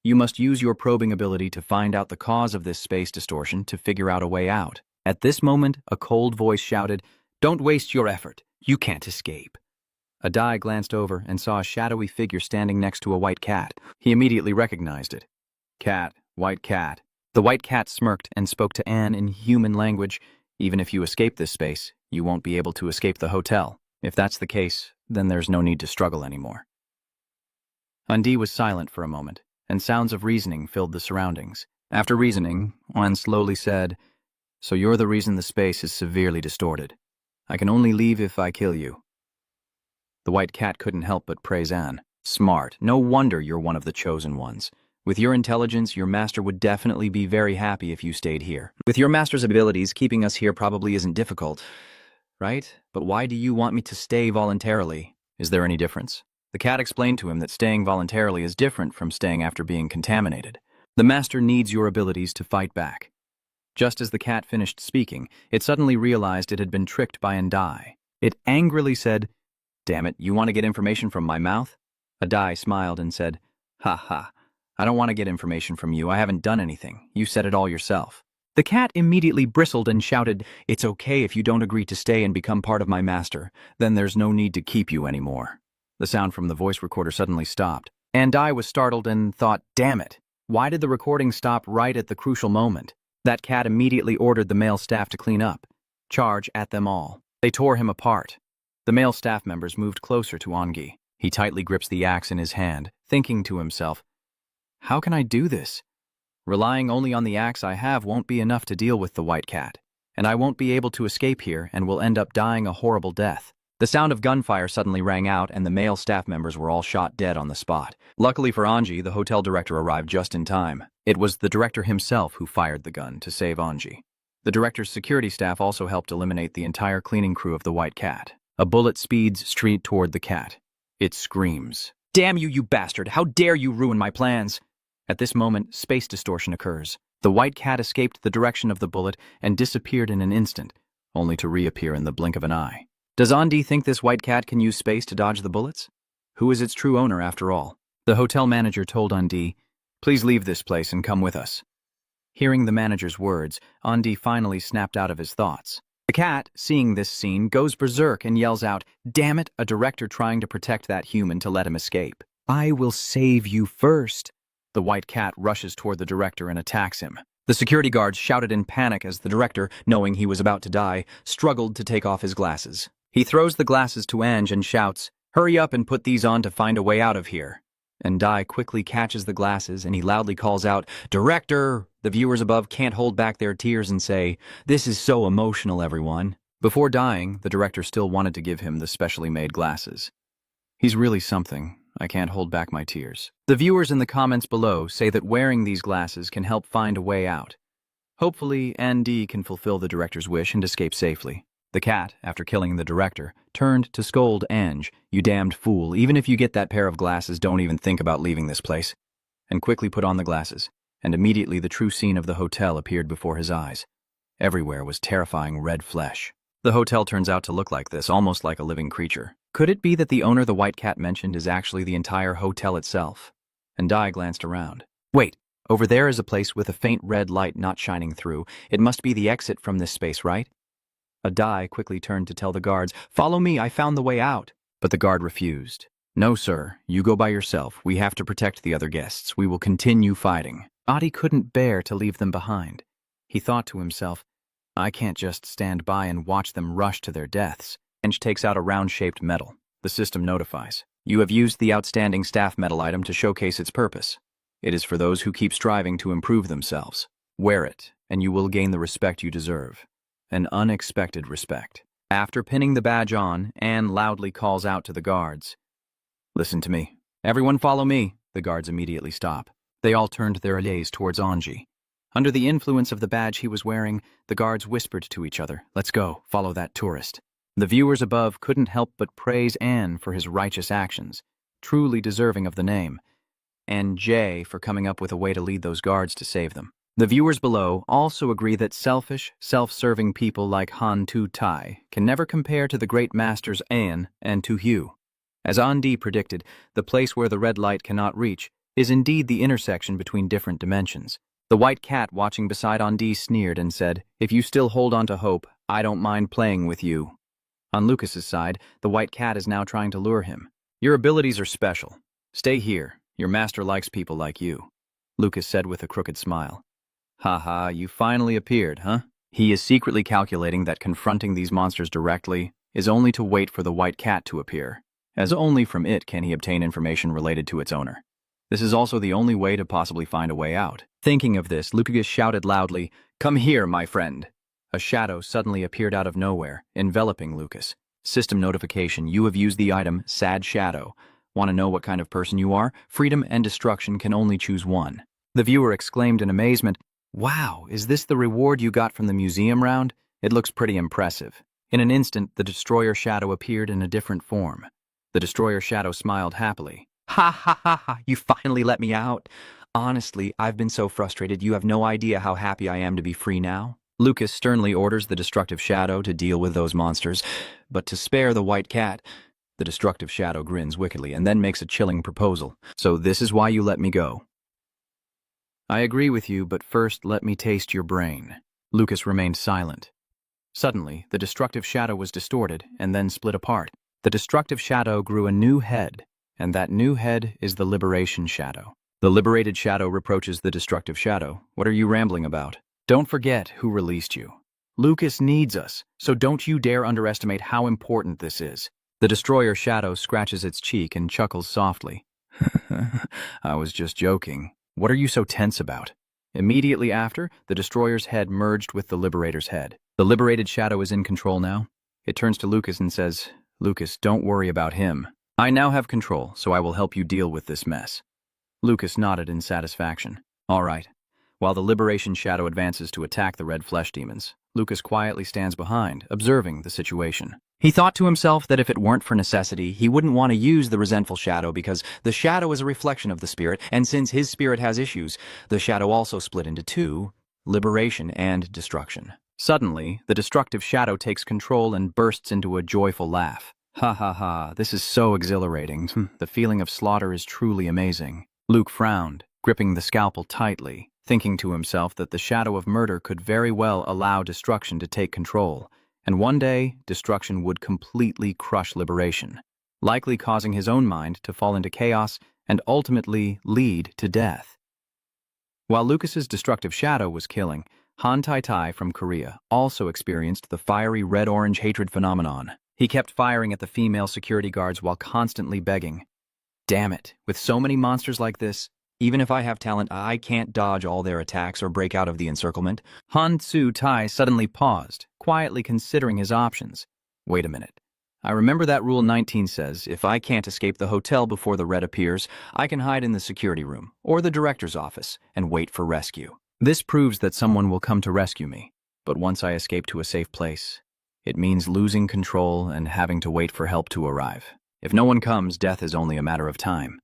You must use your probing ability to find out the cause of this space distortion to figure out a way out. At this moment, a cold voice shouted, "Don't waste your effort. You can't escape." Adai glanced over and saw a shadowy figure standing next to a white cat. He immediately recognized it. Cat, white cat. The white cat smirked and spoke to Anne in human language. Even if you escape this space, you won't be able to escape the hotel. If that's the case, then there's no need to struggle anymore. Undie was silent for a moment, and sounds of reasoning filled the surroundings. After reasoning, Anne slowly said, "So you're the reason the space is severely distorted. I can only leave if I kill you." The white cat couldn't help but praise Anne. "Smart. No wonder you're one of the chosen ones. With your intelligence, your master would definitely be very happy if you stayed here. With your master's abilities, keeping us here probably isn't difficult, right? But why do you want me to stay voluntarily? Is there any difference?" The cat explained to him that staying voluntarily is different from staying after being contaminated. The master needs your abilities to fight back. Just as the cat finished speaking, it suddenly realized it had been tricked by Andai. It angrily said, "Damn it, you want to get information from my mouth?" Adai smiled and said, "Ha ha, I don't want to get information from you. I haven't done anything. You said it all yourself." The cat immediately bristled and shouted, "It's okay if you don't agree to stay and become part of my master. Then there's no need to keep you anymore." The sound from the voice recorder suddenly stopped. Andai was startled and thought, "Damn it, why did the recording stop right at the crucial moment?" That cat immediately ordered the male staff to clean up. Charge at them all. They tore him apart. The male staff members moved closer to Ongi. He tightly grips the axe in his hand, thinking to himself, "How can I do this? Relying only on the axe I have won't be enough to deal with the white cat, and I won't be able to escape here and will end up dying a horrible death." The sound of gunfire suddenly rang out, and the male staff members were all shot dead on the spot. Luckily for Anji, the hotel director arrived just in time. It was the director himself who fired the gun to save Anji. The director's security staff also helped eliminate the entire cleaning crew of the white cat. A bullet speeds straight toward the cat. It screams, "Damn you, you bastard! How dare you ruin my plans!" At this moment, space distortion occurs. The white cat escaped the direction of the bullet and disappeared in an instant, only to reappear in the blink of an eye. Does Andi think this white cat can use space to dodge the bullets? Who is its true owner, after all? The hotel manager told Andi, "Please leave this place and come with us." Hearing the manager's words, Andi finally snapped out of his thoughts. The cat, seeing this scene, goes berserk and yells out, "Damn it, a director trying to protect that human to let him escape. I will save you first." The white cat rushes toward the director and attacks him. The security guards shouted in panic as the director, knowing he was about to die, struggled to take off his glasses. He throws the glasses to Ange and shouts, "Hurry up and put these on to find a way out of here." And Dai quickly catches the glasses and he loudly calls out, "Director!" The viewers above can't hold back their tears and say, "This is so emotional, everyone." Before dying, the director still wanted to give him the specially made glasses. "He's really something. I can't hold back my tears." The viewers in the comments below say that wearing these glasses can help find a way out. Hopefully, Andy can fulfill the director's wish and escape safely. The cat, after killing the director, turned to scold Ange, "You damned fool, even if you get that pair of glasses, don't even think about leaving this place," and quickly put on the glasses, and immediately the true scene of the hotel appeared before his eyes. Everywhere was terrifying red flesh. The hotel turns out to look like this, almost like a living creature. Could it be that the owner the white cat mentioned is actually the entire hotel itself? And Dai glanced around. Wait, over there is a place with a faint red light not shining through. It must be the exit from this space, right? Adai quickly turned to tell the guards, "Follow me, I found the way out." But the guard refused. "No, sir, you go by yourself. We have to protect the other guests. We will continue fighting." Adi couldn't bear to leave them behind. He thought to himself, "I can't just stand by and watch them rush to their deaths." Ange takes out a round-shaped medal. The system notifies, "You have used the outstanding staff medal item to showcase its purpose. It is for those who keep striving to improve themselves. Wear it, and you will gain the respect you deserve. An unexpected respect." After pinning the badge on, Anne loudly calls out to the guards, "Listen to me. Everyone follow me." The guards immediately stop. They all turned their gaze towards Anji. Under the influence of the badge he was wearing, the guards whispered to each other, "Let's go, follow that tourist." The viewers above couldn't help but praise Anne for his righteous actions, truly deserving of the name, and Jay for coming up with a way to lead those guards to save them. The viewers below also agree that selfish, self-serving people like Han Tu-tai can never compare to the great masters An and Tu-hyu. As Andi predicted, the place where the red light cannot reach is indeed the intersection between different dimensions. The white cat watching beside Andi sneered and said, "If you still hold on to hope, I don't mind playing with you." On Lucas's side, the white cat is now trying to lure him. "Your abilities are special. Stay here. Your master likes people like you," Lucas said with a crooked smile. "Haha, you finally appeared, huh?" He is secretly calculating that confronting these monsters directly is only to wait for the white cat to appear, as only from it can he obtain information related to its owner. This is also the only way to possibly find a way out. Thinking of this, Lucas shouted loudly, "Come here, my friend." A shadow suddenly appeared out of nowhere, enveloping Lucas. System notification: you have used the item Sad Shadow. Want to know what kind of person you are? Freedom and destruction can only choose one. The viewer exclaimed in amazement, "Wow, is this the reward you got from the museum round? It looks pretty impressive." In an instant, the Destroyer Shadow appeared in a different form. The Destroyer Shadow smiled happily. Ha ha ha ha, you finally let me out. Honestly, I've been so frustrated, you have no idea how happy I am to be free now. Lucas sternly orders the Destructive Shadow to deal with those monsters, but to spare the white cat, the Destructive Shadow grins wickedly and then makes a chilling proposal. "So this is why you let me go." "I agree with you, but first let me taste your brain." Lucas remained silent. Suddenly, the Destructive Shadow was distorted and then split apart. The Destructive Shadow grew a new head, and that new head is the Liberation Shadow. The Liberated Shadow reproaches the Destructive Shadow. "What are you rambling about? Don't forget who released you. Lucas needs us, so don't you dare underestimate how important this is." The Destroyer Shadow scratches its cheek and chuckles softly. "I was just joking. What are you so tense about?" Immediately after, the Destroyer's head merged with the Liberator's head. The Liberated Shadow is in control now. It turns to Lucas and says, "Lucas, don't worry about him. I now have control, so I will help you deal with this mess." Lucas nodded in satisfaction. "All right." While the Liberation Shadow advances to attack the red flesh demons, Lucas quietly stands behind, observing the situation. He thought to himself that if it weren't for necessity, he wouldn't want to use the resentful shadow because the shadow is a reflection of the spirit, and since his spirit has issues, the shadow also split into two, liberation and destruction. Suddenly, the Destructive Shadow takes control and bursts into a joyful laugh. "Ha ha ha, this is so exhilarating. The feeling of slaughter is truly amazing." Luke frowned, gripping the scalpel tightly, thinking to himself that the shadow of murder could very well allow destruction to take control, and one day, destruction would completely crush liberation, likely causing his own mind to fall into chaos and ultimately lead to death. While Lucas's Destructive Shadow was killing, Han Tai from Korea also experienced the fiery red-orange hatred phenomenon. He kept firing at the female security guards while constantly begging, "Damn it, with so many monsters like this, even if I have talent, I can't dodge all their attacks or break out of the encirclement." Han Tzu-tai suddenly paused, quietly considering his options. "Wait a minute. I remember that Rule 19 says, If I can't escape the hotel before the red appears, I can hide in the security room or the director's office and wait for rescue. This proves that someone will come to rescue me. But once I escape to a safe place, it means losing control and having to wait for help to arrive. If no one comes, death is only a matter of time."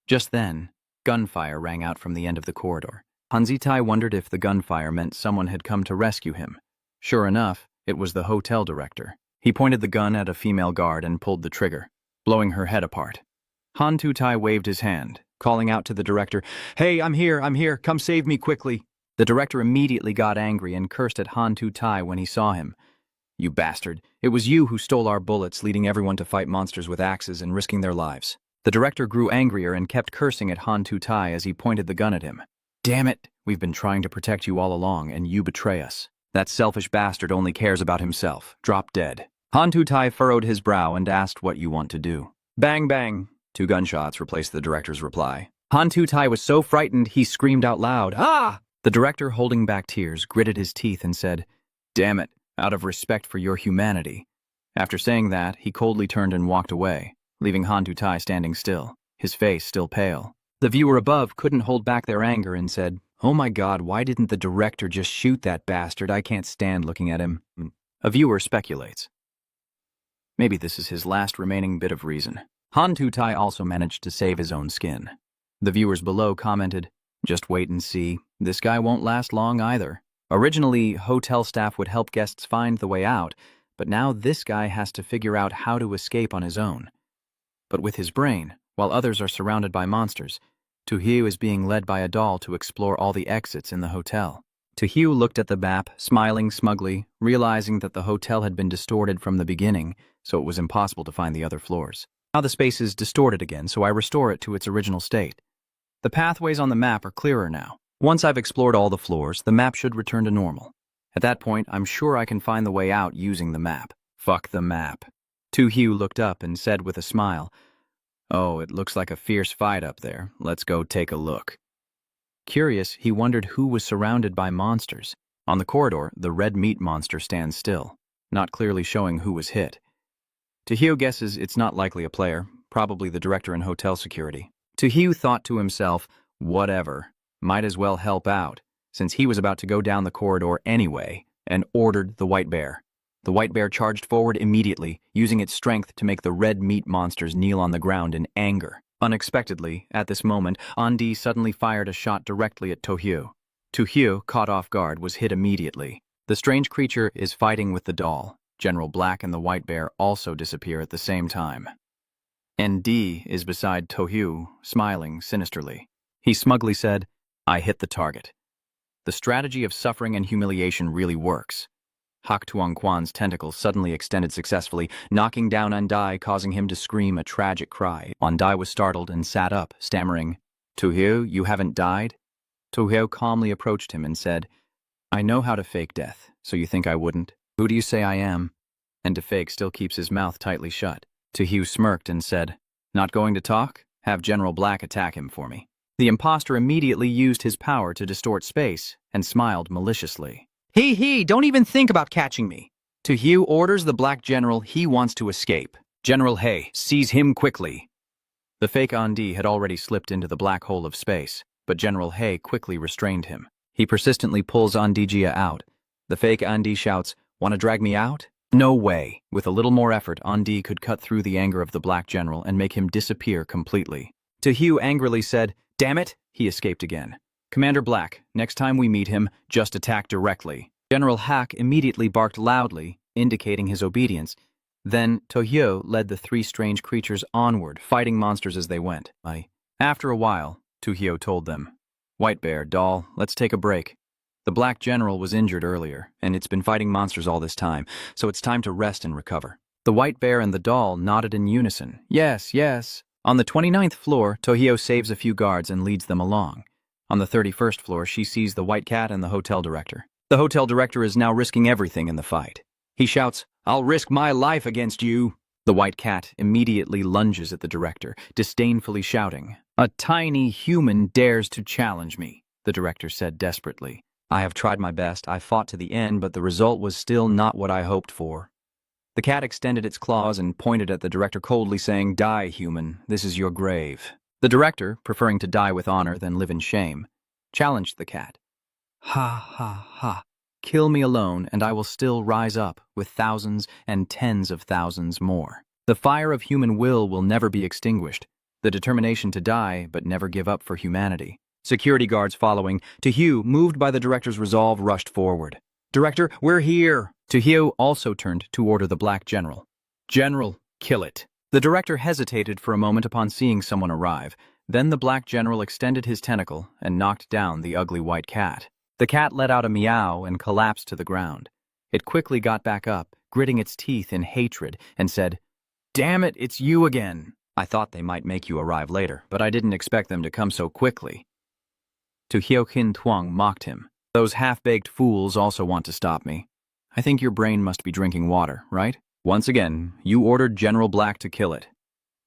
Just then, gunfire rang out from the end of the corridor. Han Zitai wondered if the gunfire meant someone had come to rescue him. Sure enough, it was the hotel director. He pointed the gun at a female guard and pulled the trigger, blowing her head apart. Han Tu-tai waved his hand, Calling out to the director, "Hey, I'm here, come save me quickly." The director immediately got angry and cursed at Han Tu-tai when he saw him. "You bastard, it was you who stole our bullets, leading everyone to fight monsters with axes and risking their lives." The director grew angrier and kept cursing at Han Tu-tai as he pointed the gun at him. "Damn it, we've been trying to protect you all along, and you betray us. That selfish bastard only cares about himself. Drop dead." Han Tu-tai furrowed his brow and asked what you want to do. Bang, bang. 2 gunshots replaced the director's reply. Han Tu-tai was so frightened he screamed out loud, "Ah!" The director, holding back tears, gritted his teeth and said, "Damn it, out of respect for your humanity." After saying that, he coldly turned and walked away, leaving Han Tu-tai standing still, his face still pale. The viewer above couldn't hold back their anger and said, "Oh my God, why didn't the director just shoot that bastard? I can't stand looking at him." A viewer speculates. Maybe this is his last remaining bit of reason. Han Tu-tai also managed to save his own skin. The viewers below commented, "Just wait and see. This guy won't last long either. Originally, hotel staff would help guests find the way out, but now this guy has to figure out how to escape on his own. But with his brain, while others are surrounded by monsters, Tojo is being led by a doll to explore all the exits in the hotel. Tojo looked at the map, smiling smugly, realizing that the hotel had been distorted from the beginning, so it was impossible to find the other floors. Now the space is distorted again, so I restore it to its original state. The pathways on the map are clearer now. Once I've explored all the floors, the map should return to normal. At that point, I'm sure I can find the way out using the map. Fuck the map. Tojo looked up and said with a smile, "Oh, it looks like a fierce fight up there. Let's go take a look." Curious, he wondered who was surrounded by monsters. On the corridor, the red meat monster stands still, not clearly showing who was hit. Tojo guesses it's not likely a player, probably the director in hotel security. Tojo thought to himself, whatever, might as well help out, since he was about to go down the corridor anyway, and ordered the white bear. The white bear charged forward immediately, using its strength to make the red meat monsters kneel on the ground in anger. Unexpectedly, at this moment, Andi suddenly fired a shot directly at Tojo. Tojo, caught off guard, was hit immediately. The strange creature is fighting with the doll. General Black and the white bear also disappear at the same time. ND is beside Tojo, smiling sinisterly. He smugly said, "I hit the target." The strategy of suffering and humiliation really works. Hak Tuong Kwan's tentacle suddenly extended successfully, knocking down Andai, causing him to scream a tragic cry. Andai was startled and sat up, stammering, "Tojo, you haven't died?" Tojo calmly approached him and said, "I know how to fake death, so you think I wouldn't? Who do you say I am?" And Defying still keeps his mouth tightly shut. Tojo smirked and said, "Not going to talk? Have General Black attack him for me." The imposter immediately used his power to distort space and smiled maliciously. "He, don't even think about catching me." Tojo orders the black general he wants to escape. "General He, seize him quickly." The fake Andi had already slipped into the black hole of space, but General He quickly restrained him. He persistently pulls Andijia out. The fake Andi shouts, "Want to drag me out?" No way. With a little more effort, Andi could cut through the anger of the black general and make him disappear completely. Tojo angrily said, "Damn it!" He escaped again. "Commander Black, next time we meet him, just attack directly." General Hak immediately barked loudly, indicating his obedience. Then Tojo led the three strange creatures onward, fighting monsters as they went. After a while, Tojo told them, "White Bear, doll, let's take a break. The black general was injured earlier, and it's been fighting monsters all this time, so it's time to rest and recover." The white bear and the doll nodded in unison. "Yes, yes." On the 29th floor, Tojo saves a few guards and leads them along. On the 31st floor, she sees the white cat and the hotel director. The hotel director is now risking everything in the fight. He shouts, "I'll risk my life against you." The white cat immediately lunges at the director, disdainfully shouting, "A tiny human dares to challenge me," the director said desperately. "I have tried my best. I fought to the end, but the result was still not what I hoped for." The cat extended its claws and pointed at the director coldly, saying, "Die, human. This is your grave." The director, preferring to die with honor than live in shame, challenged the cat. "Ha, ha, ha. Kill me alone, and I will still rise up with thousands and tens of thousands more. The fire of human will never be extinguished. The determination to die, but never give up for humanity." Security guards following, Tojo, moved by the director's resolve, rushed forward. "Director, we're here!" Tojo also turned to order the black general. "General, kill it." The director hesitated for a moment upon seeing someone arrive. Then the black general extended his tentacle and knocked down the ugly white cat. The cat let out a meow and collapsed to the ground. It quickly got back up, gritting its teeth in hatred, and said, "Damn it, it's you again. I thought they might make you arrive later, but I didn't expect them to come so quickly." Tojo Hin Tuong mocked him. "Those half-baked fools also want to stop me. I think your brain must be drinking water, right? Once again, you ordered General Black to kill it."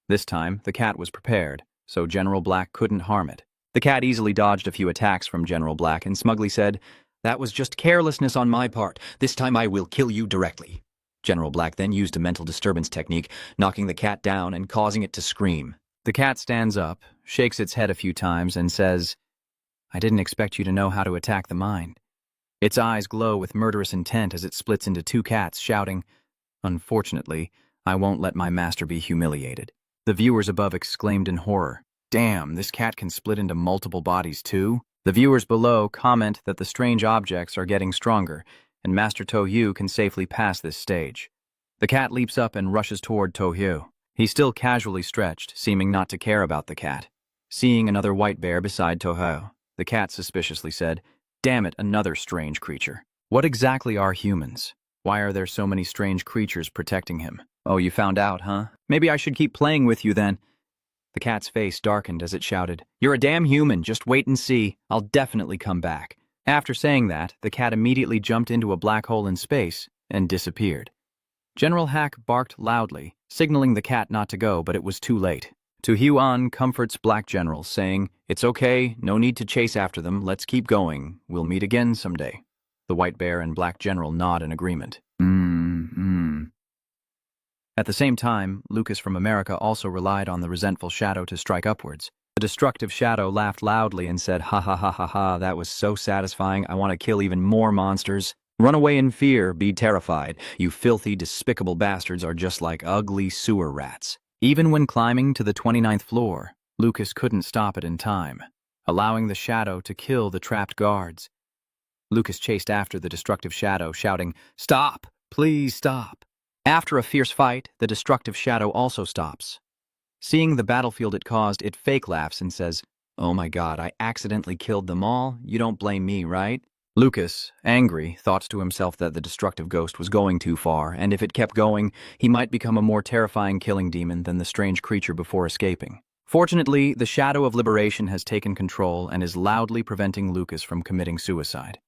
This time, the cat was prepared, so General Black couldn't harm it. The cat easily dodged a few attacks from General Black and smugly said, "That was just carelessness on my part. This time I will kill you directly." General Black then used a mental disturbance technique, knocking the cat down and causing it to scream. The cat stands up, shakes its head a few times, and says, "I didn't expect you to know how to attack the mind." Its eyes glow with murderous intent as it splits into two cats, shouting, "Unfortunately, I won't let my master be humiliated." The viewers above exclaimed in horror, "Damn, this cat can split into multiple bodies too?" The viewers below comment that the strange objects are getting stronger, and Master Tohyu can safely pass this stage. The cat leaps up and rushes toward Tohyu. He's still casually stretched, seeming not to care about the cat. Seeing another white bear beside Tohyu, the cat suspiciously said, "Damn it, another strange creature. What exactly are humans? Why are there so many strange creatures protecting him?" "Oh, you found out, huh? Maybe I should keep playing with you then." The cat's face darkened as it shouted, "You're a damn human, just wait and see. I'll definitely come back." After saying that, the cat immediately jumped into a black hole in space and disappeared. General Hack barked loudly, signaling the cat not to go, but it was too late. Tohyu-an comforts Black General, saying, "It's okay, no need to chase after them, let's keep going. We'll meet again someday." The White Bear and Black General nod in agreement. At the same time, Lucas from America also relied on the resentful shadow to strike upwards. The destructive shadow laughed loudly and said, "Ha ha ha ha ha, that was so satisfying, I want to kill even more monsters. Run away in fear, be terrified. You filthy, despicable bastards are just like ugly sewer rats." Even when climbing to the 29th floor, Lucas couldn't stop it in time, allowing the shadow to kill the trapped guards. Lucas chased after the destructive shadow, shouting, "Stop! Please stop!" After a fierce fight, the destructive shadow also stops. Seeing the battlefield it caused, it fake laughs and says, "Oh my god, I accidentally killed them all? You don't blame me, right?" Lucas, angry, thought to himself that the destructive ghost was going too far, and if it kept going, he might become a more terrifying killing demon than the strange creature before escaping. Fortunately, the shadow of liberation has taken control and is loudly preventing Lucas from committing suicide.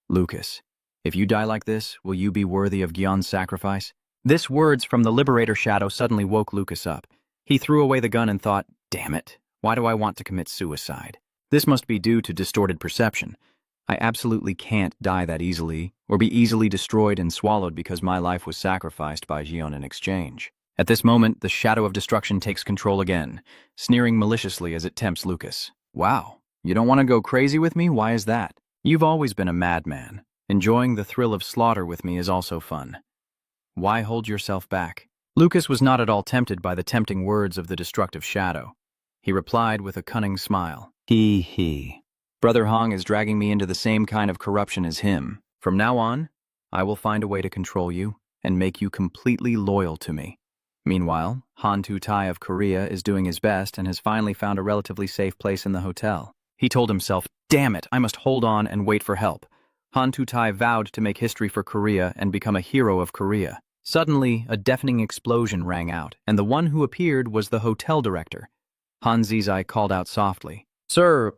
"Lucas, if you die like this, will you be worthy of Gion's sacrifice?" This words from the Liberator shadow suddenly woke Lucas up. He threw away the gun and thought, "Damn it, why do I want to commit suicide? This must be due to distorted perception. I absolutely can't die that easily, or be easily destroyed and swallowed because my life was sacrificed by Gion in exchange." At this moment, the shadow of destruction takes control again, sneering maliciously as it tempts Lucas. "Wow, you don't want to go crazy with me? Why is that? You've always been a madman. Enjoying the thrill of slaughter with me is also fun. Why hold yourself back?" Lucas was not at all tempted by the tempting words of the destructive shadow. He replied with a cunning smile. He. Brother Hong is dragging me into the same kind of corruption as him. From now on, I will find a way to control you and make you completely loyal to me." Meanwhile, Han Tu-tai of Korea is doing his best and has finally found a relatively safe place in the hotel. He told himself, "Damn it, I must hold on and wait for help." Han Tu-tai vowed to make history for Korea and become a hero of Korea. Suddenly, a deafening explosion rang out, and the one who appeared was the hotel director. Han Zizai called out softly, Sir,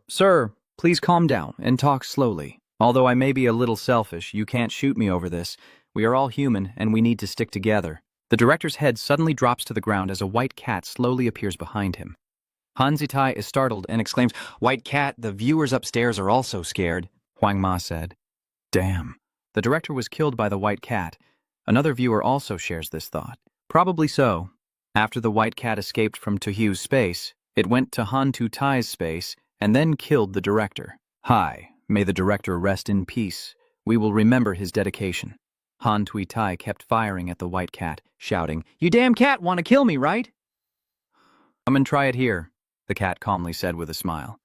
please calm down and talk slowly. Although I may be a little selfish, you can't shoot me over this. We are all human, and we need to stick together." The director's head suddenly drops to the ground as a white cat slowly appears behind him. Han Zitai is startled and exclaims, "White cat, the viewers upstairs are also scared." Huang Ma said, "Damn, the director was killed by the white cat." Another viewer also shares this thought. Probably so. After the white cat escaped from Tohyu's space, it went to Han Tu-tai's space and then killed the director. Hi, may the director rest in peace. We will remember his dedication. Han Tu-tai kept firing at the white cat, shouting, "You damn cat want to kill me, right?" "Come and try it here," the cat calmly said with a smile.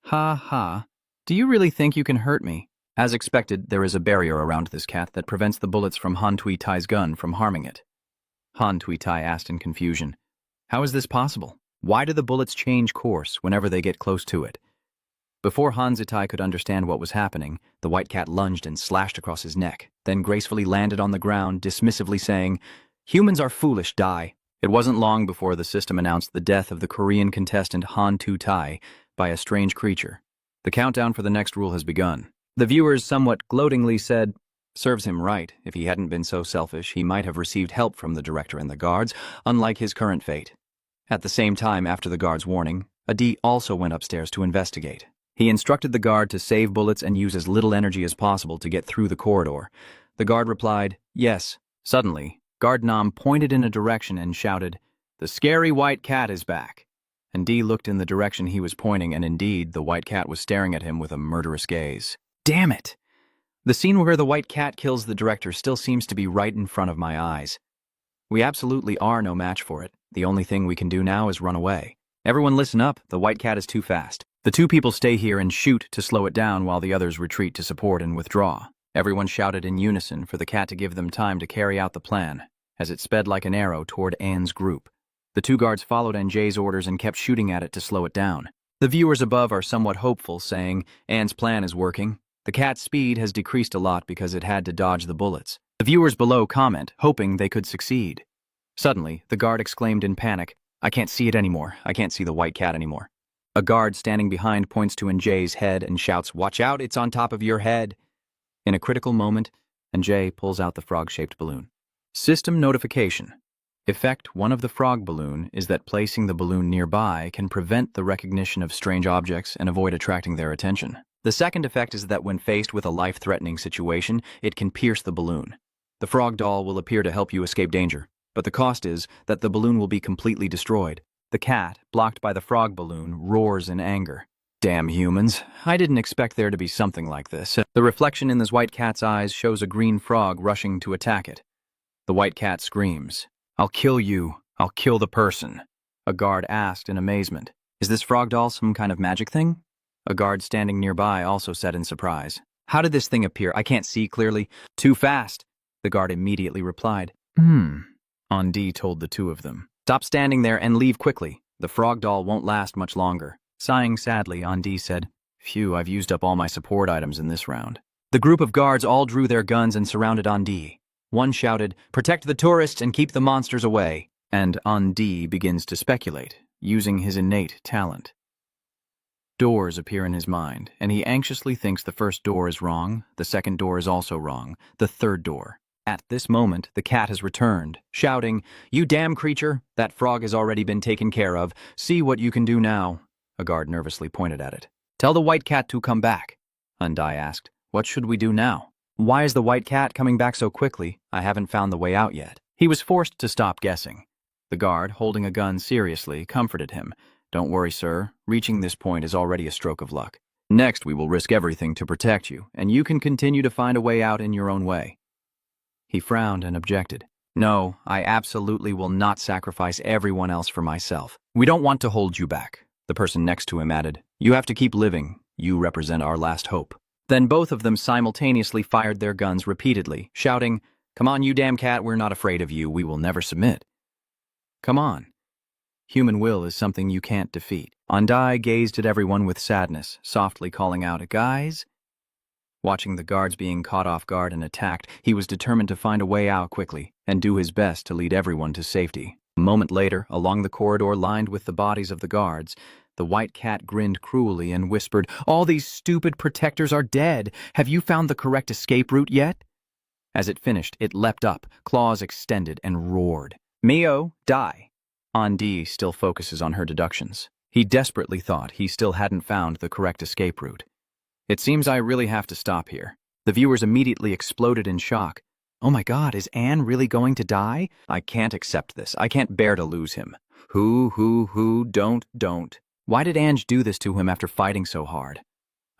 "Ha ha, do you really think you can hurt me?" As expected, there is a barrier around this cat that prevents the bullets from Han Tu-tai's gun from harming it. Han Tu-tai asked in confusion, "How is this possible? Why do the bullets change course whenever they get close to it?" Before Han Zitai could understand what was happening, the white cat lunged and slashed across his neck, then gracefully landed on the ground, dismissively saying, "Humans are foolish, die." It wasn't long before the system announced the death of the Korean contestant Han Tu-tai by a strange creature. The countdown for the next rule has begun. The viewers somewhat gloatingly said, "Serves him right. If he hadn't been so selfish, he might have received help from the director and the guards, unlike his current fate." At the same time, after the guard's warning, Adi also went upstairs to investigate. He instructed the guard to save bullets and use as little energy as possible to get through the corridor. The guard replied, "Yes." Suddenly, Guard Nam pointed in a direction and shouted, "The scary white cat is back." And Dee looked in the direction he was pointing, and indeed, the white cat was staring at him with a murderous gaze. Damn it! The scene where the white cat kills the director still seems to be right in front of my eyes. We absolutely are no match for it. The only thing we can do now is run away. Everyone listen up, the white cat is too fast. The two people stay here and shoot to slow it down while the others retreat to support and withdraw. Everyone shouted in unison for the cat to give them time to carry out the plan, as it sped like an arrow toward Anne's group. The two guards followed NJ's orders and kept shooting at it to slow it down. The viewers above are somewhat hopeful, saying, Anne's plan is working. The cat's speed has decreased a lot because it had to dodge the bullets. The viewers below comment, hoping they could succeed. Suddenly, the guard exclaimed in panic, I can't see it anymore. I can't see the white cat anymore. A guard standing behind points to NJ's head and shouts, Watch out, it's on top of your head. In a critical moment, NJ pulls out the frog-shaped balloon. System notification. Effect 1 of the frog balloon is that placing the balloon nearby can prevent the recognition of strange objects and avoid attracting their attention. The second effect is that when faced with a life-threatening situation, it can pierce the balloon. The frog doll will appear to help you escape danger, but the cost is that the balloon will be completely destroyed. The cat, blocked by the frog balloon, roars in anger. Damn humans, I didn't expect there to be something like this. The reflection in this white cat's eyes shows a green frog rushing to attack it. The white cat screams, I'll kill you. I'll kill the person. A guard asked in amazement, Is this frog doll some kind of magic thing? A guard standing nearby also said in surprise, How did this thing appear? I can't see clearly. Too fast. The guard immediately replied, Andi told the two of them. Stop standing there and leave quickly. The frog doll won't last much longer. Sighing sadly, Andi said, Phew, I've used up all my support items in this round. The group of guards all drew their guns and surrounded Andi. One shouted, Protect the tourists and keep the monsters away. And Andi begins to speculate, using his innate talent. Doors appear in his mind, and he anxiously thinks the first door is wrong, the second door is also wrong, the third door. At this moment, the cat has returned, shouting, You damn creature, that frog has already been taken care of. See what you can do now. A guard nervously pointed at it. Tell the white cat to come back. Undai asked, What should we do now? Why is the white cat coming back so quickly? I haven't found the way out yet. He was forced to stop guessing. The guard, holding a gun seriously, comforted him. Don't worry, sir. Reaching this point is already a stroke of luck. Next, we will risk everything to protect you, and you can continue to find a way out in your own way. He frowned and objected. No, I absolutely will not sacrifice everyone else for myself. We don't want to hold you back. The person next to him added, You have to keep living. You represent our last hope. Then both of them simultaneously fired their guns repeatedly, shouting, Come on, you damn cat, we're not afraid of you. We will never submit. Come on. Human will is something you can't defeat. Andai gazed at everyone with sadness, softly calling out, Guys? Watching the guards being caught off guard and attacked, he was determined to find a way out quickly and do his best to lead everyone to safety. A moment later, along the corridor lined with the bodies of the guards, the white cat grinned cruelly and whispered, All these stupid protectors are dead. Have you found the correct escape route yet? As it finished, it leapt up, claws extended, and roared. Mio, die. Andi still focuses on her deductions. He desperately thought he still hadn't found the correct escape route. It seems I really have to stop here. The viewers immediately exploded in shock. Oh my God, is Anne really going to die? I can't accept this. I can't bear to lose him. Don't. Why did Ange do this to him after fighting so hard?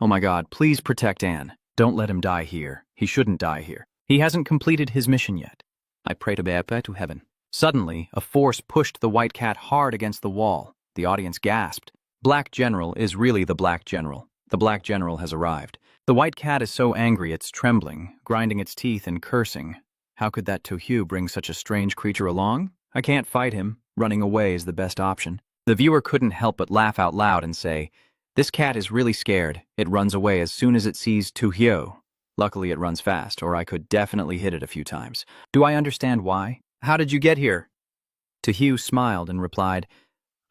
Oh my God, please protect Anne. Don't let him die here. He shouldn't die here. He hasn't completed his mission yet. I pray to heaven. Suddenly, a force pushed the white cat hard against the wall. The audience gasped. Black General is really the Black General. The Black General has arrived. The white cat is so angry it's trembling, grinding its teeth and cursing. How could that Tojo bring such a strange creature along? I can't fight him. Running away is the best option. The viewer couldn't help but laugh out loud and say, This cat is really scared. It runs away as soon as it sees Tojo. Luckily it runs fast, or I could definitely hit it a few times. Do I understand why? How did you get here? Tojo smiled and replied,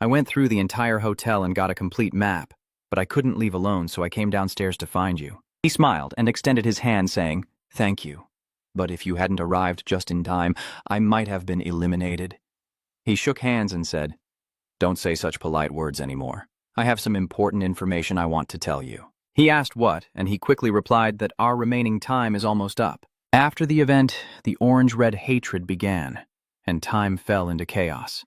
I went through the entire hotel and got a complete map, but I couldn't leave alone, so I came downstairs to find you. He smiled and extended his hand, saying, Thank you. But if you hadn't arrived just in time, I might have been eliminated. He shook hands and said, Don't say such polite words anymore. I have some important information I want to tell you. He asked what, and he quickly replied that our remaining time is almost up. After the event, the orange-red hatred began, and time fell into chaos.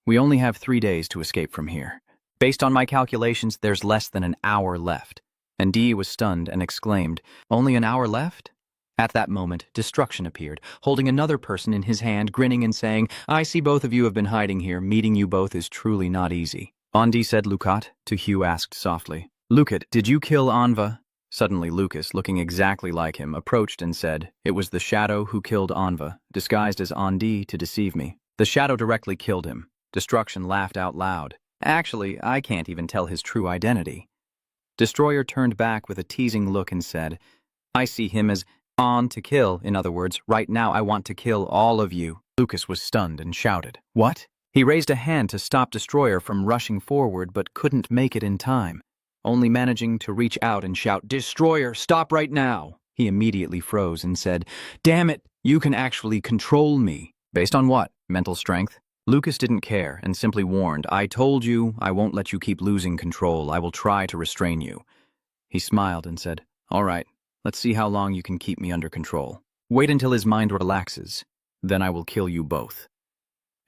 We only have 3 days to escape from here. Based on my calculations, there's less than an hour left. And Dee was stunned and exclaimed, Only an hour left? At that moment, Destruction appeared, holding another person in his hand, grinning and saying, I see both of you have been hiding here. Meeting you both is truly not easy. Ondi said Lukat. To Hugh asked softly, Lukat, did you kill Anva? Suddenly Lucas, looking exactly like him, approached and said, it was the shadow who killed Anva, disguised as Ondi to deceive me. The shadow directly killed him. Destruction laughed out loud. Actually, I can't even tell his true identity. Destroyer turned back with a teasing look and said, I see him as on to kill. In other words, right now I want to kill all of you. Lucas was stunned and shouted, What? He raised a hand to stop Destroyer from rushing forward but couldn't make it in time, only managing to reach out and shout, Destroyer, stop right now! He immediately froze and said, Damn it, you can actually control me. Based on what? Mental strength? Lucas didn't care and simply warned, I told you I won't let you keep losing control. I will try to restrain you. He smiled and said, All right, let's see how long you can keep me under control. Wait until his mind relaxes. Then I will kill you both.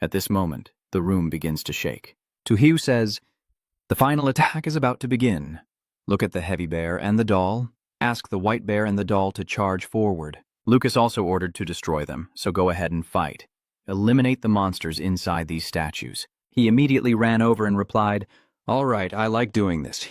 At this moment, the room begins to shake. To Hugh says, The final attack is about to begin. Look at the heavy bear and the doll. Ask the white bear and the doll to charge forward. Lucas also ordered to destroy them, so go ahead and fight. Eliminate the monsters inside these statues. He immediately ran over and replied, All right, I like doing this.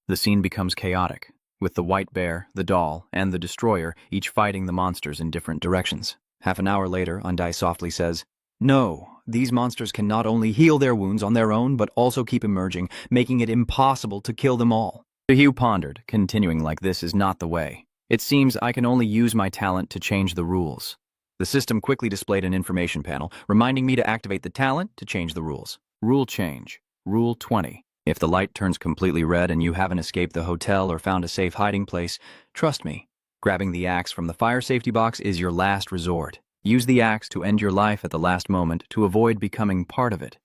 The scene becomes chaotic, with the white bear, the doll, and the destroyer each fighting the monsters in different directions. Half an hour later, Undai softly says, No, these monsters can not only heal their wounds on their own, but also keep emerging, making it impossible to kill them all. Hugh pondered, continuing like this is not the way. It seems I can only use my talent to change the rules. The system quickly displayed an information panel, reminding me to activate the talent to change the rules. Rule change. Rule 20. If the light turns completely red and you haven't escaped the hotel or found a safe hiding place, trust me, grabbing the axe from the fire safety box is your last resort. Use the axe to end your life at the last moment to avoid becoming part of it.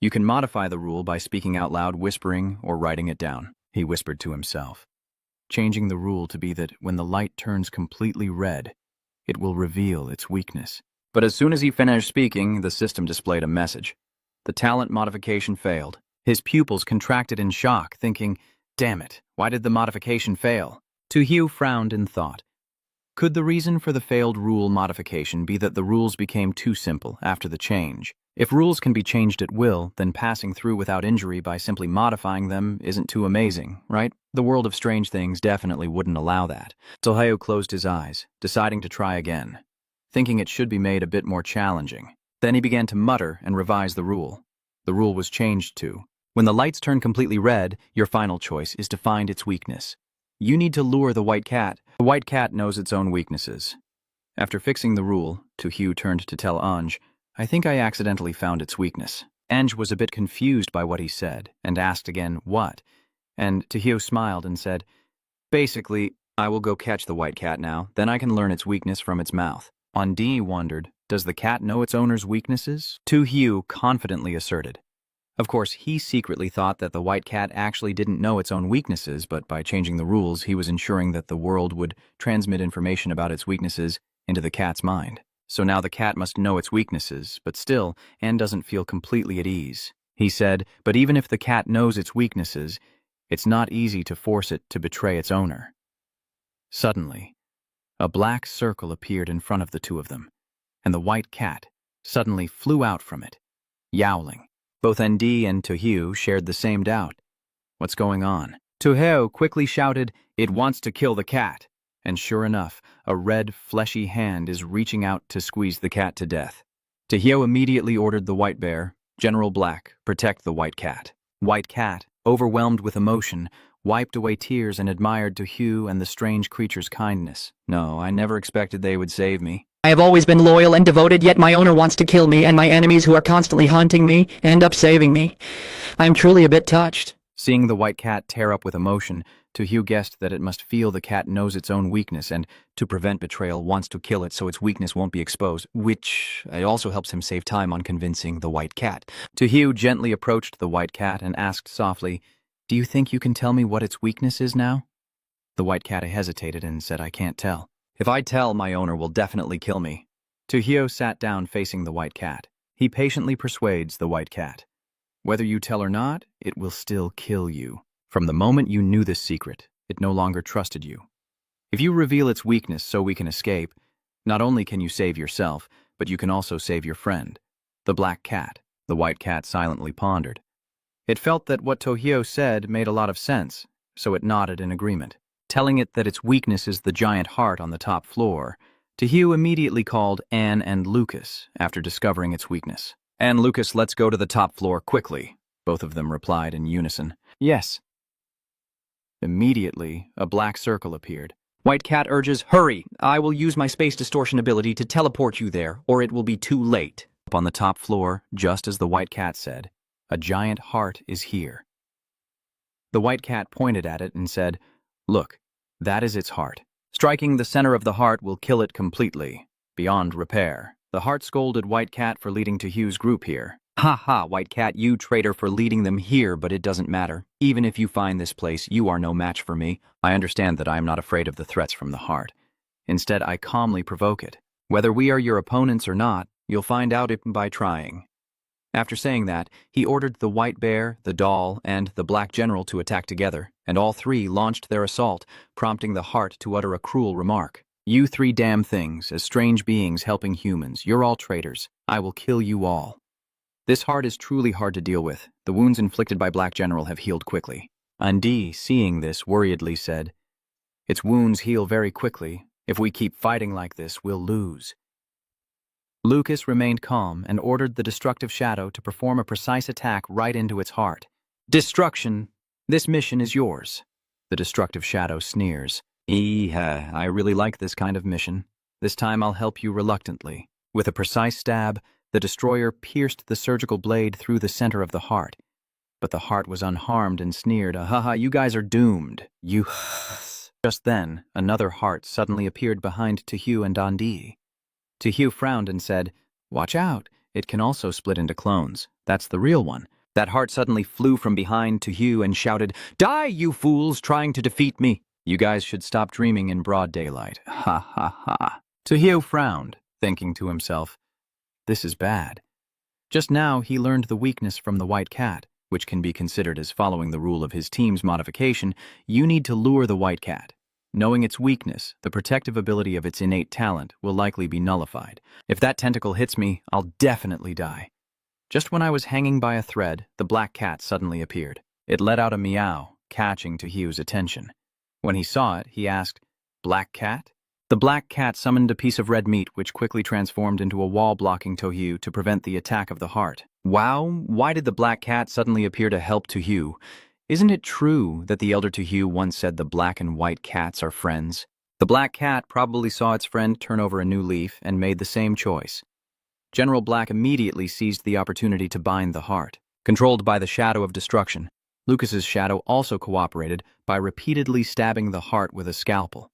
You can modify the rule by speaking out loud, whispering, or writing it down. He whispered to himself, changing the rule to be that when the light turns completely red, it will reveal its weakness. But as soon as he finished speaking, the system displayed a message. The talent modification failed. His pupils contracted in shock, thinking, Damn it, why did the modification fail? To Hugh frowned in thought. Could the reason for the failed rule modification be that the rules became too simple after the change? If rules can be changed at will, then passing through without injury by simply modifying them isn't too amazing, right? The world of strange things definitely wouldn't allow that. Tojo closed his eyes, deciding to try again, thinking it should be made a bit more challenging. Then he began to mutter and revise the rule. The rule was changed to, when the lights turn completely red, your final choice is to find its weakness. You need to lure the white cat. The white cat knows its own weaknesses. After fixing the rule, Hugh turned to tell Anj, I think I accidentally found its weakness. Anj was a bit confused by what he said, and asked again, what? And Hugh smiled and said, Basically, I will go catch the white cat now, then I can learn its weakness from its mouth. Ondi wondered, does the cat know its owner's weaknesses? Hugh confidently asserted. Of course, he secretly thought that the white cat actually didn't know its own weaknesses, but by changing the rules, he was ensuring that the world would transmit information about its weaknesses into the cat's mind. So now the cat must know its weaknesses, but still, Anne doesn't feel completely at ease. He said, but even if the cat knows its weaknesses, it's not easy to force it to betray its owner. Suddenly, a black circle appeared in front of the two of them, and the white cat suddenly flew out from it, yowling. Both ND and Tojo shared the same doubt. What's going on? Tojo quickly shouted, It wants to kill the cat. And sure enough, a red, fleshy hand is reaching out to squeeze the cat to death. Tojo immediately ordered the white bear, General Black, protect the white cat. White cat, overwhelmed with emotion, wiped away tears and admired Tojo and the strange creature's kindness. No, I never expected they would save me. I have always been loyal and devoted, yet my owner wants to kill me, and my enemies who are constantly hunting me end up saving me. I am truly a bit touched. Seeing the white cat tear up with emotion, Tojo guessed that it must feel the cat knows its own weakness and, to prevent betrayal, wants to kill it so its weakness won't be exposed, which also helps him save time on convincing the white cat. Tojo gently approached the white cat and asked softly, Do you think you can tell me what its weakness is now? The white cat hesitated and said, I can't tell. If I tell, my owner will definitely kill me. Tojo sat down facing the white cat. He patiently persuades the white cat. Whether you tell or not, it will still kill you. From the moment you knew this secret, it no longer trusted you. If you reveal its weakness so we can escape, not only can you save yourself, but you can also save your friend, the black cat. The white cat silently pondered. It felt that what Tojo said made a lot of sense, so it nodded in agreement. Telling it that its weakness is the giant heart on the top floor, Tojo immediately called Anne and Lucas after discovering its weakness. "Anne, Lucas, let's go to the top floor quickly," both of them replied in unison. "Yes." Immediately, a black circle appeared. White Cat urges, "Hurry! I will use my space distortion ability to teleport you there, or it will be too late." Up on the top floor, just as the White Cat said, "A giant heart is here." The White Cat pointed at it and said, "Look, that is its heart. Striking the center of the heart will kill it completely, beyond repair." The heart scolded White Cat for leading Tojo's group here. "Ha ha, White Cat, you traitor for leading them here, but it doesn't matter. Even if you find this place, you are no match for me." I understand that I am not afraid of the threats from the heart. Instead, I calmly provoke it. Whether we are your opponents or not, you'll find out it by trying. After saying that, he ordered the White Bear, the Doll, and the Black General to attack together, and all three launched their assault, prompting the heart to utter a cruel remark. "You three damn things, as strange beings helping humans, you're all traitors. I will kill you all." This heart is truly hard to deal with. The wounds inflicted by Black General have healed quickly. Andi, seeing this, worriedly said, "Its wounds heal very quickly. If we keep fighting like this, we'll lose." Lucas remained calm and ordered the destructive shadow to perform a precise attack right into its heart. "Destruction, this mission is yours." The destructive shadow sneers. I really like this kind of mission. This time I'll help you reluctantly." With a precise stab, the destroyer pierced the surgical blade through the center of the heart. But the heart was unharmed and sneered, "Ahaha, you guys are doomed. You..." Just then, another heart suddenly appeared behind Tojo and Andi. Tojo frowned and said, "Watch out, it can also split into clones. That's the real one." That heart suddenly flew from behind Tojo and shouted, "Die, you fools, trying to defeat me! You guys should stop dreaming in broad daylight. Ha ha ha." Tojo frowned, thinking to himself, "This is bad." Just now, he learned the weakness from the White Cat, which can be considered as following the rule of his team's modification. You need to lure the White Cat. Knowing its weakness, the protective ability of its innate talent will likely be nullified. If that tentacle hits me, I'll definitely die. Just when I was hanging by a thread, the Black Cat suddenly appeared. It let out a meow, catching Tojo's attention. When he saw it, he asked, "Black Cat?" The Black Cat summoned a piece of red meat which quickly transformed into a wall blocking Tojo to prevent the attack of the heart. Wow, why did the Black Cat suddenly appear to help Tojo? Isn't it true that the elder Tojo once said the Black and White Cats are friends? The Black Cat probably saw its friend turn over a new leaf and made the same choice. General Black immediately seized the opportunity to bind the heart. Controlled by the shadow of destruction, Lucas's shadow also cooperated by repeatedly stabbing the heart with a scalpel.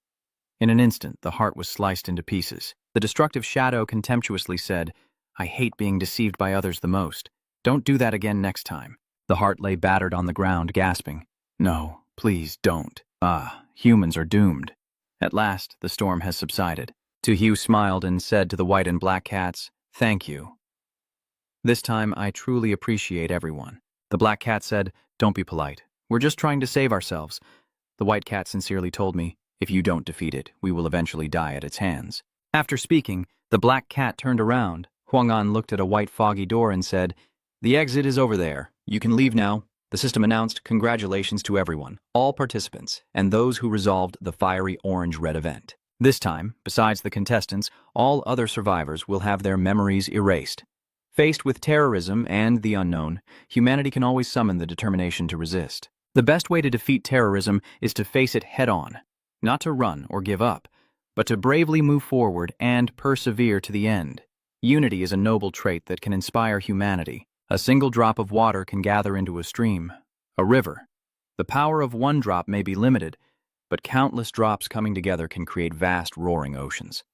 In an instant, the heart was sliced into pieces. The destructive shadow contemptuously said, "I hate being deceived by others the most. Don't do that again next time." The heart lay battered on the ground, gasping. "No, please don't. Humans are doomed." At last, the storm has subsided. Tojo smiled and said to the White and Black Cats, "Thank you. This time, I truly appreciate everyone." The Black Cat said, "Don't be polite. We're just trying to save ourselves." The White Cat sincerely told me, "If you don't defeat it, we will eventually die at its hands." After speaking, the Black Cat turned around. Huang'an looked at a white foggy door and said, "The exit is over there. You can leave now." The system announced, "Congratulations to everyone, all participants, and those who resolved the fiery orange-red event. This time, besides the contestants, all other survivors will have their memories erased." Faced with terrorism and the unknown, humanity can always summon the determination to resist. The best way to defeat terrorism is to face it head-on, not to run or give up, but to bravely move forward and persevere to the end. Unity is a noble trait that can inspire humanity. A single drop of water can gather into a stream, a river. The power of one drop may be limited, but countless drops coming together can create vast roaring oceans.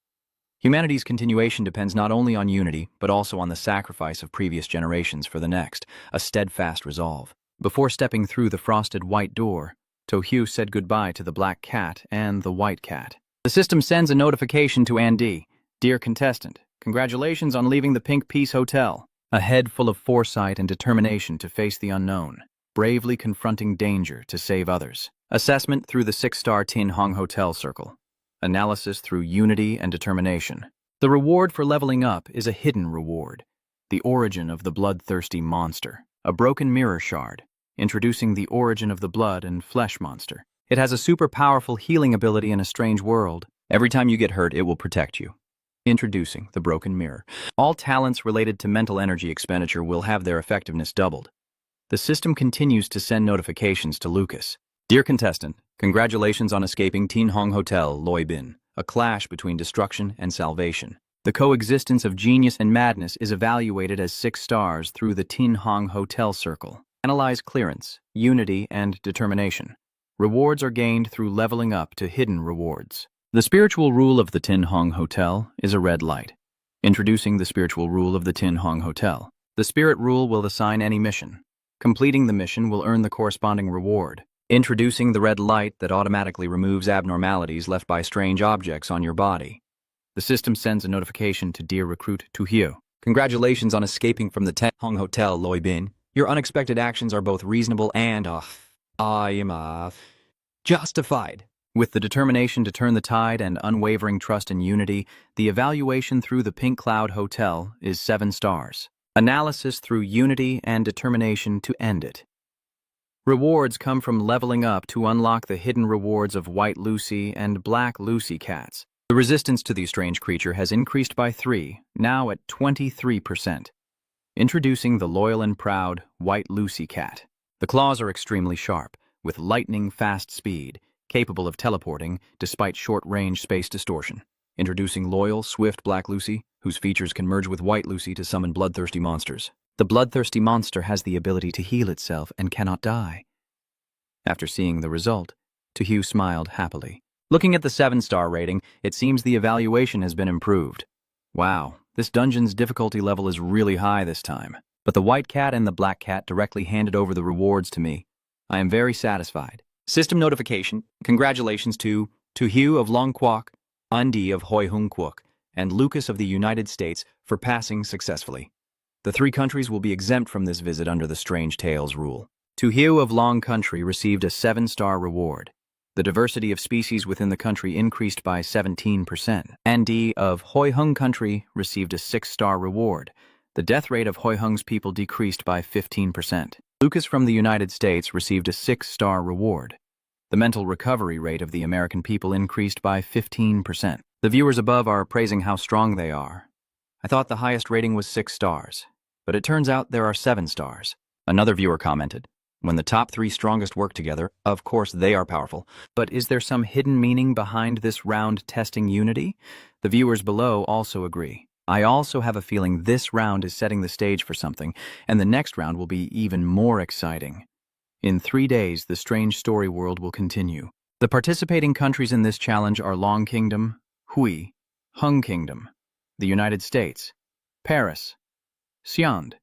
Humanity's continuation depends not only on unity, but also on the sacrifice of previous generations for the next, a steadfast resolve. Before stepping through the frosted white door, Tojo said goodbye to the Black Cat and the White Cat. The system sends a notification to Andi. "Dear contestant, congratulations on leaving the Pink Peace Hotel. A head full of foresight and determination to face the unknown, bravely confronting danger to save others. Assessment through the 6-star Tin Hong Hotel Circle. Analysis through unity and determination. The reward for leveling up is a hidden reward. The origin of the bloodthirsty monster. A broken mirror shard. introducing the origin of the blood and flesh monster. It has a super powerful healing ability in a strange world. Every time you get hurt, it will protect you. Introducing the broken mirror. All talents related to mental energy expenditure will have their effectiveness doubled. The system continues to send notifications to Lucas. Dear contestant, congratulations on escaping Tin Hong Hotel, Loi Bin, a clash between destruction and salvation. The coexistence of genius and madness is evaluated as 6 stars through the Tin Hong Hotel Circle. Analyze clearance, unity, and determination. Rewards are gained through leveling up to hidden rewards. The spiritual rule of the Tin Hong Hotel is a red light. Introducing the spiritual rule of the Tin Hong Hotel. The spirit rule will assign any mission. Completing the mission will earn the corresponding reward. Introducing the red light that automatically removes abnormalities left by strange objects on your body. The system sends a notification to dear recruit Tojo. Congratulations on escaping from the Tin Hong Hotel, Loi Bin. Your unexpected actions are both reasonable and, justified. With the determination to turn the tide and unwavering trust in unity, the evaluation through the Pink Cloud Hotel is 7 stars. Analysis through unity and determination to end it. Rewards come from leveling up to unlock the hidden rewards of White Lucy and Black Lucy cats. The resistance to the strange creature has increased by 3, now at 23%. Introducing the loyal and proud White Lucy cat. The claws are extremely sharp, with lightning-fast speed, capable of teleporting despite short-range space distortion. Introducing loyal, swift Black Lucy, whose features can merge with White Lucy to summon bloodthirsty monsters. The bloodthirsty monster has the ability to heal itself and cannot die. After seeing the result, Tojo smiled happily. Looking at the 7-star rating, it seems the evaluation has been improved. Wow, this dungeon's difficulty level is really high this time. But the white cat and the black cat directly handed over the rewards to me. I am very satisfied. System notification. Congratulations to Tojo of Long Quoc, Undi of Hoi Hung Quoc, and Lucas of the United States for passing successfully. The 3 countries will be exempt from this visit under the Strange Tales rule. Tojo of Long Country received a 7-star reward. The diversity of species within the country increased by 17%. Andi of Hoi Hung Country received a 6-star reward. The death rate of Hoi Hung's people decreased by 15%. Lucas from the United States received a 6-star reward. The mental recovery rate of the American people increased by 15%. The viewers above are praising how strong they are. I thought the highest rating was 6 stars, but it turns out there are 7 stars. Another viewer commented, when the top 3 strongest work together, of course they are powerful. But is there some hidden meaning behind this round testing unity? The viewers below also agree. I also have a feeling this round is setting the stage for something, and the next round will be even more exciting. In 3 days, the strange story world will continue. The participating countries in this challenge are Long Kingdom, Hui, Hung Kingdom, the United States, Paris, Siand,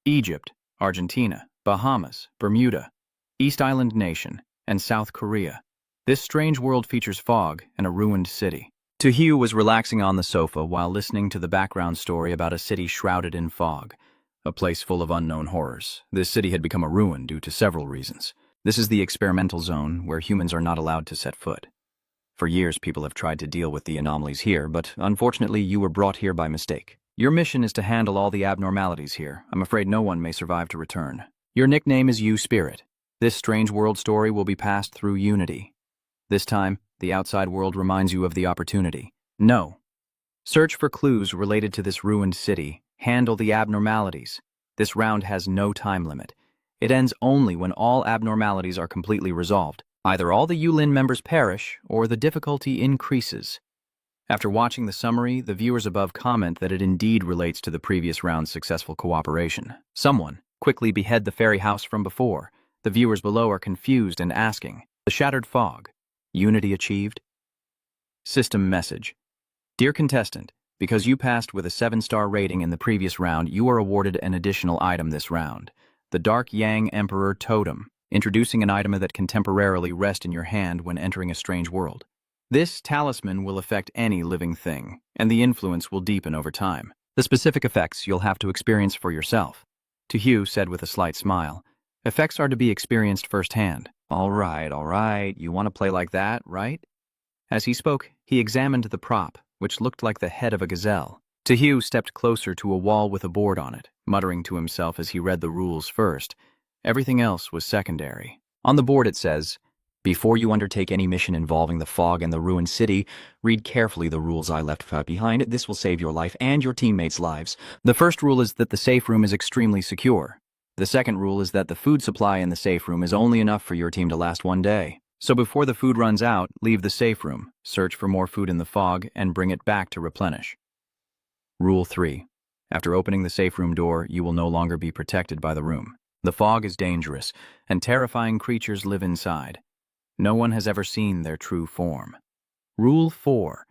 Egypt, Argentina, Bahamas, Bermuda, East Island Nation, and South Korea. This strange world features fog and a ruined city. Tojo was relaxing on the sofa while listening to the background story about a city shrouded in fog, a place full of unknown horrors. This city had become a ruin due to several reasons. This is the experimental zone where humans are not allowed to set foot. For years, people have tried to deal with the anomalies here, but unfortunately, you were brought here by mistake. Your mission is to handle all the abnormalities here. I'm afraid no one may survive to return. Your nickname is U-Spirit. This strange world story will be passed through Unity. This time, the outside world reminds you of the opportunity. No. Search for clues related to this ruined city. Handle the abnormalities. This round has no time limit. It ends only when all abnormalities are completely resolved. Either all the Yulin members perish, or the difficulty increases. After watching the summary, the viewers above comment that it indeed relates to the previous round's successful cooperation. Someone quickly behead the fairy house from before. The viewers below are confused and asking, the shattered fog. Unity achieved? System message. Dear contestant, because you passed with a 7-star rating in the previous round, you are awarded an additional item this round. The Dark Yang Emperor Totem, introducing an item that can temporarily rest in your hand when entering a strange world. This talisman will affect any living thing, and the influence will deepen over time. The specific effects you'll have to experience for yourself. Tojo said with a slight smile, effects are to be experienced firsthand. All right, you want to play like that, right? As he spoke, he examined the prop, which looked like the head of a gazelle. Tojo stepped closer to a wall with a board on it, muttering to himself as he read the rules first. Everything else was secondary. On the board it says, "Before you undertake any mission involving the fog and the ruined city, read carefully the rules I left behind. This will save your life and your teammates' lives." The first rule is that the safe room is extremely secure. The second rule is that the food supply in the safe room is only enough for your team to last one day. So before the food runs out, leave the safe room, search for more food in the fog, and bring it back to replenish. Rule 3. After opening the safe room door, you will no longer be protected by the room. The fog is dangerous, and terrifying creatures live inside. No one has ever seen their true form. Rule 4.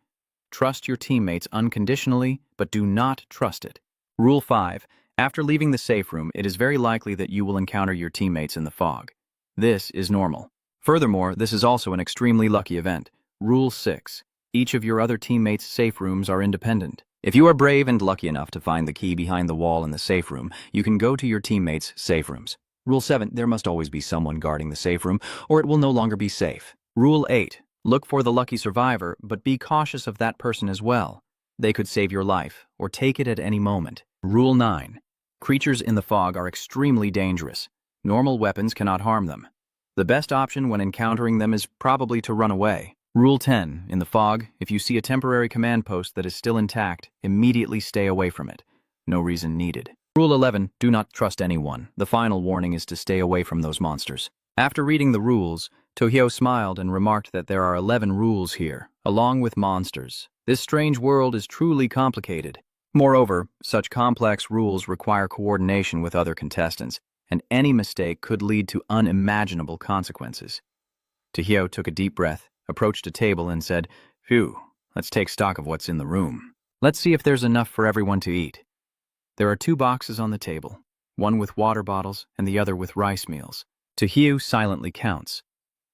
Trust your teammates unconditionally, but do not trust it. Rule 5. After leaving the safe room, it is very likely that you will encounter your teammates in the fog. This is normal. Furthermore, this is also an extremely lucky event. Rule 6. Each of your other teammates' safe rooms are independent. If you are brave and lucky enough to find the key behind the wall in the safe room, you can go to your teammates' safe rooms. Rule 7. There must always be someone guarding the safe room, or it will no longer be safe. Rule 8. Look for the lucky survivor, but be cautious of that person as well. They could save your life, or take it at any moment. Rule 9. Creatures in the fog are extremely dangerous. Normal weapons cannot harm them. The best option when encountering them is probably to run away. Rule 10. In the fog, if you see a temporary command post that is still intact, immediately stay away from it. No reason needed. Rule 11. Do not trust anyone. The final warning is to stay away from those monsters. After reading the rules, Tojo smiled and remarked that there are 11 rules here, along with monsters. This strange world is truly complicated. Moreover, such complex rules require coordination with other contestants, and any mistake could lead to unimaginable consequences. Tojo took a deep breath, approached a table, and said, "Phew, let's take stock of what's in the room. Let's see if there's enough for everyone to eat." There are 2 boxes on the table, one with water bottles and the other with rice meals. Tojo silently counts.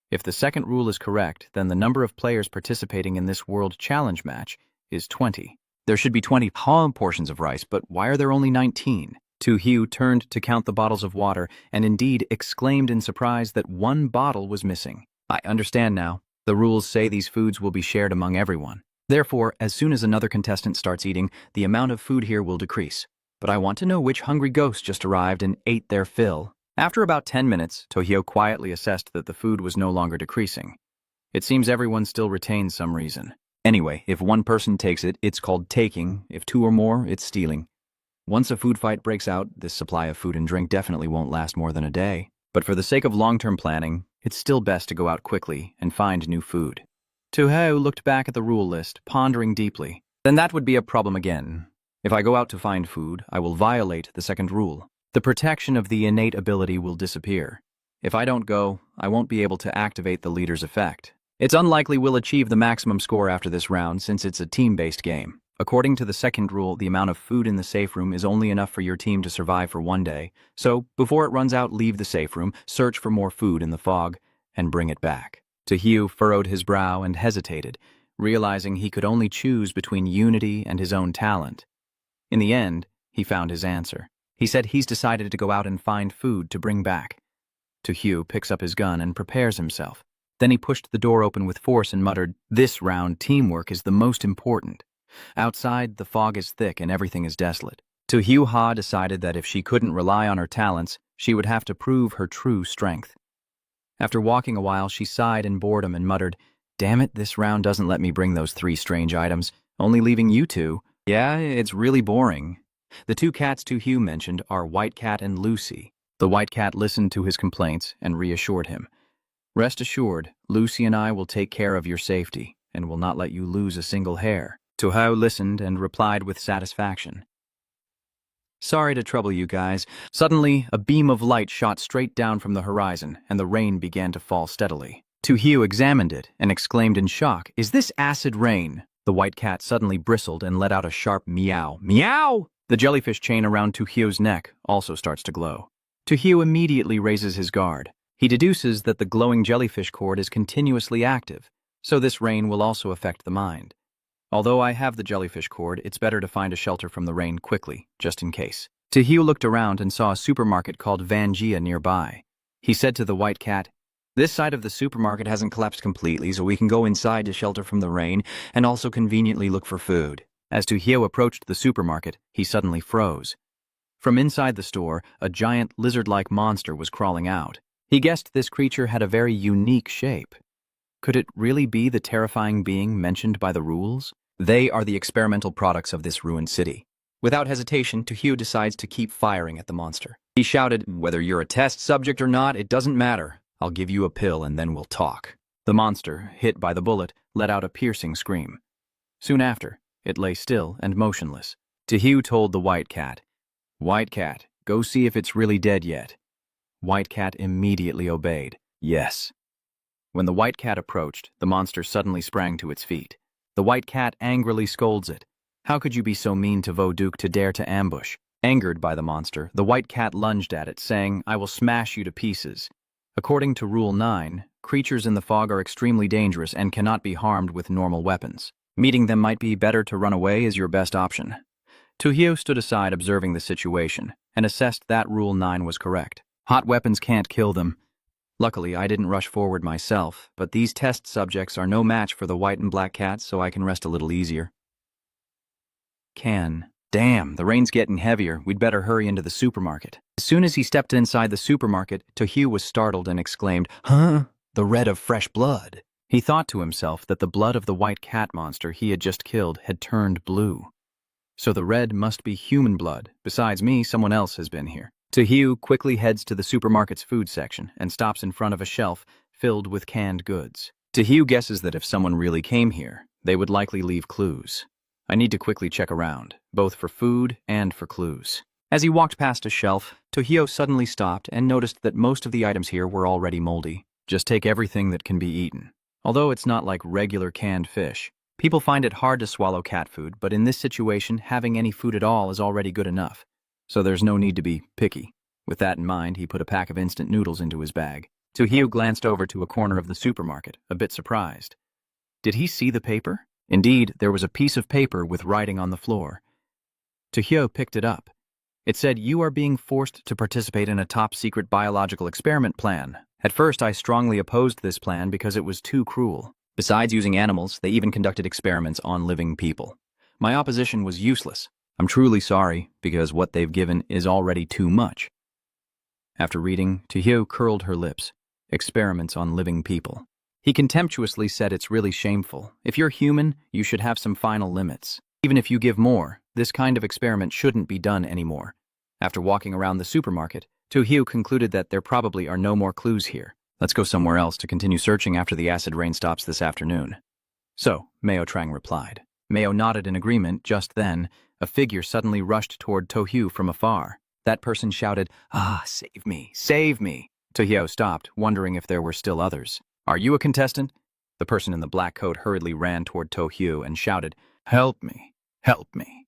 If the second rule is correct, then the number of players participating in this World Challenge match is 20. There should be 20 portions of rice, but why are there only 19? Tojo turned to count the bottles of water and indeed exclaimed in surprise that 1 bottle was missing. I understand now. The rules say these foods will be shared among everyone. Therefore, as soon as another contestant starts eating, the amount of food here will decrease. But I want to know which hungry ghost just arrived and ate their fill. After about 10 minutes, Tojo quietly assessed that the food was no longer decreasing. It seems everyone still retains some reason. Anyway, if 1 person takes it, it's called taking. If 2 or more, it's stealing. Once a food fight breaks out, this supply of food and drink definitely won't last more than a day. But for the sake of long-term planning, it's still best to go out quickly and find new food. Tojo looked back at the rule list, pondering deeply. Then that would be a problem again. If I go out to find food, I will violate the second rule. The protection of the innate ability will disappear. If I don't go, I won't be able to activate the leader's effect. It's unlikely we'll achieve the maximum score after this round since it's a team-based game. According to the second rule, the amount of food in the safe room is only enough for your team to survive for 1 day. So, before it runs out, leave the safe room, search for more food in the fog, and bring it back. Tojo furrowed his brow and hesitated, realizing he could only choose between unity and his own talent. In the end, he found his answer. He said he's decided to go out and find food to bring back. Tojo picks up his gun and prepares himself. Then he pushed the door open with force and muttered, "This round, teamwork is the most important." Outside, the fog is thick and everything is desolate. Tojo decided that if she couldn't rely on her talents, she would have to prove her true strength. After walking a while, she sighed in boredom and muttered, "Damn it, this round doesn't let me bring those 3 strange items, only leaving you 2. Yeah, it's really boring." The 2 cats Tojo mentioned are White Cat and Lucy. The White Cat listened to his complaints and reassured him. "Rest assured, Lucy and I will take care of your safety and will not let you lose a single hair." Tojo listened and replied with satisfaction. "Sorry to trouble you guys." Suddenly, a beam of light shot straight down from the horizon, and the rain began to fall steadily. Tojo examined it and exclaimed in shock, "Is this acid rain?" The White Cat suddenly bristled and let out a sharp meow. Meow! The jellyfish chain around Tojo's neck also starts to glow. Tojo immediately raises his guard. He deduces that the glowing jellyfish cord is continuously active, so this rain will also affect the mind. Although I have the jellyfish cord, it's better to find a shelter from the rain quickly, just in case. Tojo looked around and saw a supermarket called Vangia nearby. He said to the White Cat, "This side of the supermarket hasn't collapsed completely, so we can go inside to shelter from the rain and also conveniently look for food." As Tojo approached the supermarket, he suddenly froze. From inside the store, a giant lizard-like monster was crawling out. He guessed this creature had a very unique shape. Could it really be the terrifying being mentioned by the rules? They are the experimental products of this ruined city. Without hesitation, Tojo decides to keep firing at the monster. He shouted, "Whether you're a test subject or not, it doesn't matter. I'll give you a pill and then we'll talk." The monster, hit by the bullet, let out a piercing scream. Soon after, it lay still and motionless. Tojo told the white cat, "White cat, go see if it's really dead yet." White cat immediately obeyed. Yes. When the white cat approached, the monster suddenly sprang to its feet. The white cat angrily scolds it. "How could you be so mean to Voduk to dare to ambush?" Angered by the monster, the white cat lunged at it, saying, "I will smash you to pieces." According to Rule 9, creatures in the fog are extremely dangerous and cannot be harmed with normal weapons. Meeting them might be better to run away is your best option. Tojo stood aside observing the situation and assessed that Rule 9 was correct. Hot weapons can't kill them. Luckily, I didn't rush forward myself, but these test subjects are no match for the white and black cats, so I can rest a little easier. Damn, the rain's getting heavier. We'd better hurry into the supermarket. As soon as he stepped inside the supermarket, Tojo was startled and exclaimed, "Huh? The red of fresh blood." He thought to himself that the blood of the white cat monster he had just killed had turned blue. So the red must be human blood. Besides me, someone else has been here. Tojo quickly heads to the supermarket's food section and stops in front of a shelf filled with canned goods. Tojo guesses that if someone really came here, they would likely leave clues. I need to quickly check around, both for food and for clues. As he walked past a shelf, Tojo suddenly stopped and noticed that most of the items here were already moldy. Just take everything that can be eaten. Although it's not like regular canned fish. People find it hard to swallow cat food, but in this situation, having any food at all is already good enough. So there's no need to be picky. With that in mind, he put a pack of instant noodles into his bag. Tojo glanced over to a corner of the supermarket, a bit surprised. Did he see the paper? Indeed, there was a piece of paper with writing on the floor. Tojo picked it up. It said, "You are being forced to participate in a top-secret biological experiment plan." At first, I strongly opposed this plan because it was too cruel. Besides using animals, they even conducted experiments on living people. My opposition was useless. I'm truly sorry, because what they've given is already too much. After reading, Tojo curled her lips. Experiments on living people. He contemptuously said it's really shameful. If you're human, you should have some final limits. Even if you give more, this kind of experiment shouldn't be done anymore. After walking around the supermarket, Tojo concluded that there probably are no more clues here. Let's go somewhere else to continue searching after the acid rain stops this afternoon. So, Mao Trang replied. Mao nodded in agreement. Just then, a figure suddenly rushed toward Tojo from afar. That person shouted, "Ah, save me, save me." Tojo stopped, wondering if there were still others. "Are you a contestant?" The person in the black coat hurriedly ran toward Tojo and shouted, "Help me, help me."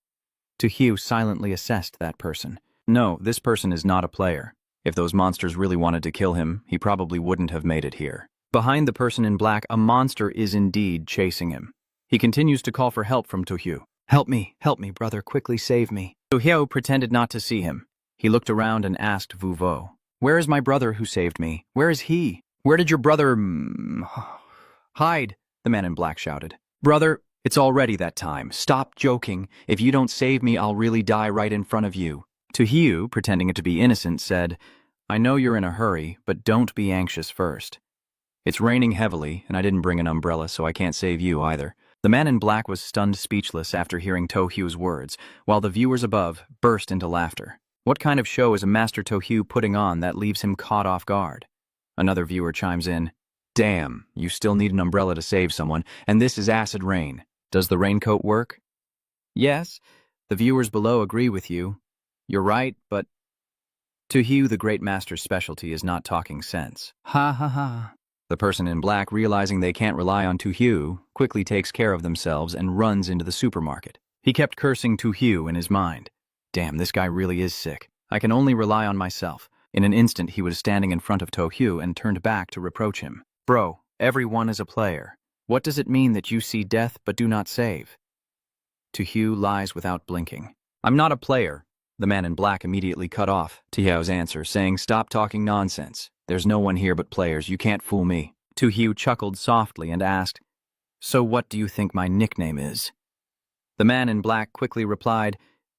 Tojo silently assessed that person. No, this person is not a player. If those monsters really wanted to kill him, he probably wouldn't have made it here. Behind the person in black, a monster is indeed chasing him. He continues to call for help from Tojo. Help me, brother, quickly save me." Tojo pretended not to see him. He looked around and asked Vuvo, "Where is my brother who saved me? Where is he? Where did your brother hide?" The man in black shouted. "Brother, it's already that time. Stop joking. If you don't save me, I'll really die right in front of you." Tojo, pretending to be innocent, said, "I know you're in a hurry, but don't be anxious first. It's raining heavily, and I didn't bring an umbrella, so I can't save you either." The man in black was stunned speechless after hearing Toho's words, while the viewers above burst into laughter. What kind of show is a Master Tojo putting on that leaves him caught off guard? Another viewer chimes in, "Damn, you still need an umbrella to save someone, and this is acid rain. Does the raincoat work?" "Yes, the viewers below agree with you. You're right, but..." Tojo, the great master's specialty is not talking sense. Ha ha ha. The person in black, realizing they can't rely on Tojo, quickly takes care of themselves and runs into the supermarket. He kept cursing Tojo in his mind. Damn, this guy really is sick. I can only rely on myself. In an instant, he was standing in front of Tojo and turned back to reproach him. "Bro, everyone is a player. What does it mean that you see death but do not save?" Tojo lies without blinking. "I'm not a player." The man in black immediately cut off Tojo's answer, saying, "Stop talking nonsense. There's no one here but players. You can't fool me." Tojo chuckled softly and asked, "So what do you think my nickname is?" The man in black quickly replied,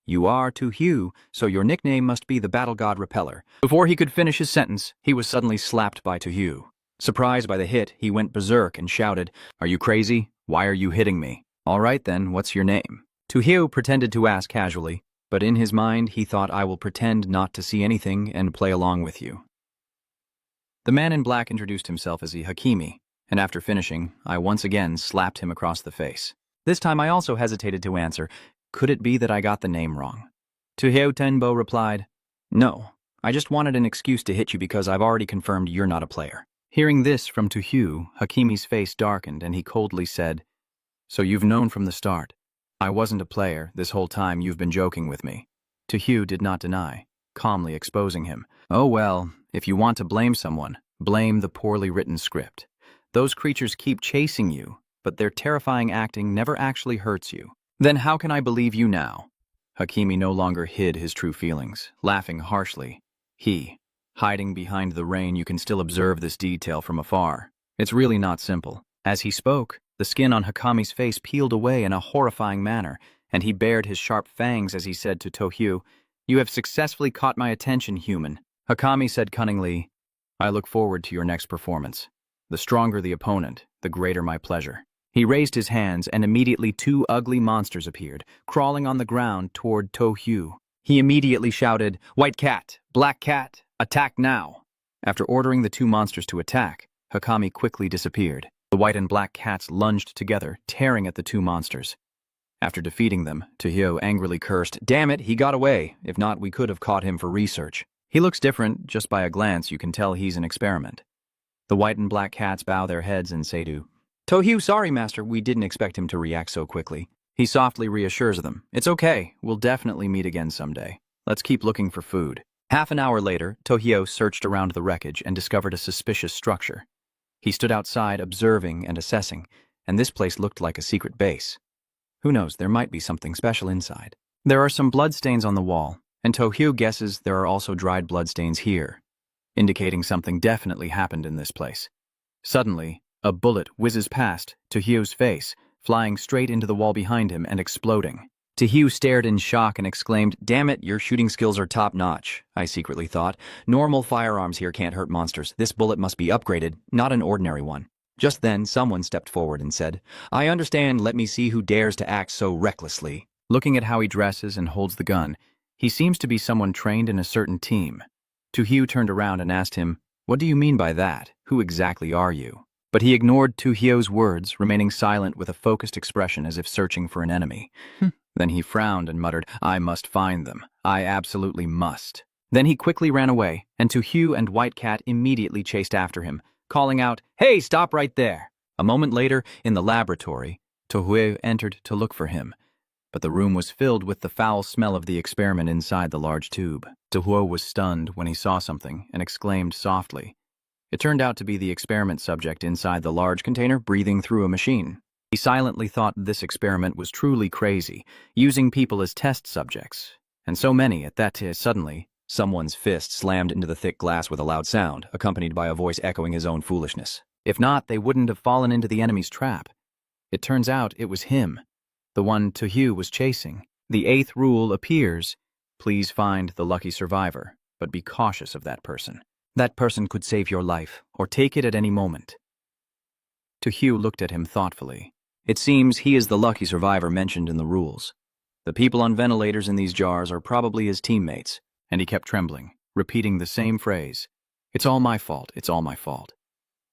You are Tojo, so your nickname must be the Battle God Repeller. Before he could finish his sentence, he was suddenly slapped by Tojo. Surprised by the hit, he went berserk and shouted, "Are you crazy? Why are you hitting me?" "All right then, what's your name?" Tojo pretended to ask casually, but in his mind he thought, "I will pretend not to see anything and play along with you." The man in black introduced himself as a Hakimi, and after finishing, I once again slapped him across the face. This time I also hesitated to answer. Could it be that I got the name wrong? Tojo Tenbo replied, "No, I just wanted an excuse to hit you because I've already confirmed you're not a player." Hearing this from Tojo, Hakimi's face darkened and he coldly said, "So you've known from the start. I wasn't a player. This whole time you've been joking with me." Tojo did not deny, calmly exposing him. "Oh well, if you want to blame someone, blame the poorly written script. Those creatures keep chasing you, but their terrifying acting never actually hurts you. Then how can I believe you now?" Hakimi no longer hid his true feelings, laughing harshly. Hiding behind the rain, you can still observe this detail from afar. It's really not simple. As he spoke, the skin on Hakami's face peeled away in a horrifying manner, and he bared his sharp fangs as he said to Tojo, "You have successfully caught my attention, human." Hakami said cunningly, "I look forward to your next performance. The stronger the opponent, the greater my pleasure." He raised his hands, and immediately two ugly monsters appeared, crawling on the ground toward Tojo. He immediately shouted, "White cat, black cat, attack now!" After ordering the two monsters to attack, Hakami quickly disappeared. The white and black cats lunged together, tearing at the two monsters. After defeating them, Tojo angrily cursed, "Damn it, he got away. If not, we could have caught him for research. He looks different. Just by a glance, you can tell he's an experiment." The white and black cats bow their heads and say to Tojo, "Sorry, master, we didn't expect him to react so quickly." He softly reassures them, "It's okay, we'll definitely meet again someday. Let's keep looking for food." Half an hour later, Tojo searched around the wreckage and discovered a suspicious structure. He stood outside observing and assessing, and this place looked like a secret base. Who knows, there might be something special inside. There are some bloodstains on the wall, and Tojo guesses there are also dried bloodstains here, indicating something definitely happened in this place. Suddenly, a bullet whizzes past Tojo's face, flying straight into the wall behind him and exploding. Tojo stared in shock and exclaimed, "Damn it, your shooting skills are top-notch," I secretly thought. "Normal firearms here can't hurt monsters. This bullet must be upgraded, not an ordinary one." Just then, someone stepped forward and said, "I understand, let me see who dares to act so recklessly." Looking at how he dresses and holds the gun, he seems to be someone trained in a certain team. Tojo turned around and asked him, "What do you mean by that? Who exactly are you?" But he ignored Tojo's words, remaining silent with a focused expression as if searching for an enemy. Then he frowned and muttered, "I must find them. I absolutely must." Then he quickly ran away, and Tojo and White Cat immediately chased after him, calling out, "Hey, stop right there!" A moment later, in the laboratory, Tojo entered to look for him, but the room was filled with the foul smell of the experiment inside the large tube. Tojo was stunned when he saw something and exclaimed softly. It turned out to be the experiment subject inside the large container breathing through a machine. He silently thought this experiment was truly crazy, using people as test subjects. And so many at that suddenly, someone's fist slammed into the thick glass with a loud sound, accompanied by a voice echoing his own foolishness. If not, they wouldn't have fallen into the enemy's trap. It turns out it was him, the one Tojo was chasing. The 8th rule appears, please find the lucky survivor, but be cautious of that person. That person could save your life, or take it at any moment. Tojo looked at him thoughtfully. It seems he is the lucky survivor mentioned in the rules. The people on ventilators in these jars are probably his teammates. And he kept trembling, repeating the same phrase. "It's all my fault, it's all my fault."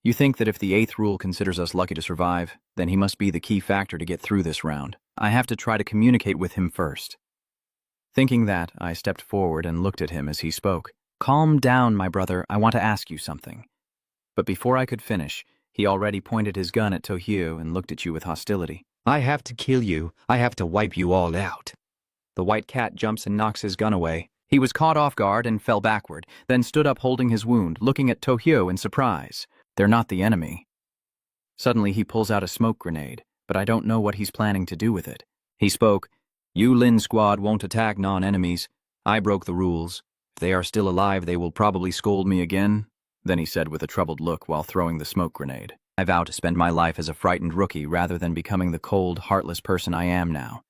You think that if the 8th rule considers us lucky to survive, then he must be the key factor to get through this round. I have to try to communicate with him first. Thinking that, I stepped forward and looked at him as he spoke. "Calm down, my brother, I want to ask you something." But before I could finish, he already pointed his gun at Tojo and looked at you with hostility. "I have to kill you. I have to wipe you all out." The White Cat jumps and knocks his gun away. He was caught off guard and fell backward, then stood up holding his wound, looking at Tojo in surprise. They're not the enemy. Suddenly he pulls out a smoke grenade, but I don't know what he's planning to do with it. He spoke, "You Lin squad won't attack non-enemies. I broke the rules. If they are still alive, they will probably scold me again." Then he said with a troubled look while throwing the smoke grenade, "I vow to spend my life as a frightened rookie rather than becoming the cold, heartless person I am now.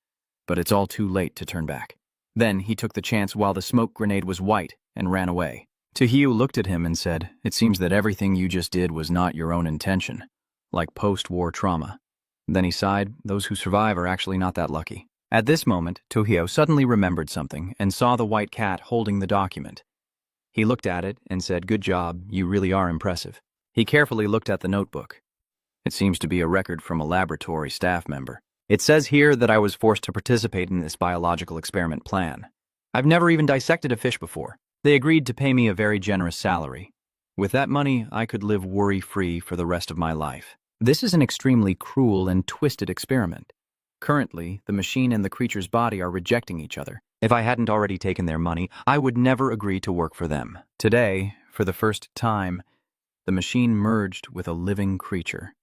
But it's all too late to turn back." Then he took the chance while the smoke grenade was white and ran away. Tojo looked at him and said, "It seems that everything you just did was not your own intention, like post-war trauma." Then he sighed, "Those who survive are actually not that lucky." At this moment, Tojo suddenly remembered something and saw the white cat holding the document. He looked at it and said, "Good job, you really are impressive." He carefully looked at the notebook. It seems to be a record from a laboratory staff member. It says here that I was forced to participate in this biological experiment plan. I've never even dissected a fish before. They agreed to pay me a very generous salary. With that money, I could live worry-free for the rest of my life. This is an extremely cruel and twisted experiment. Currently, the machine and the creature's body are rejecting each other. If I hadn't already taken their money, I would never agree to work for them. Today, for the first time, the machine merged with a living creature.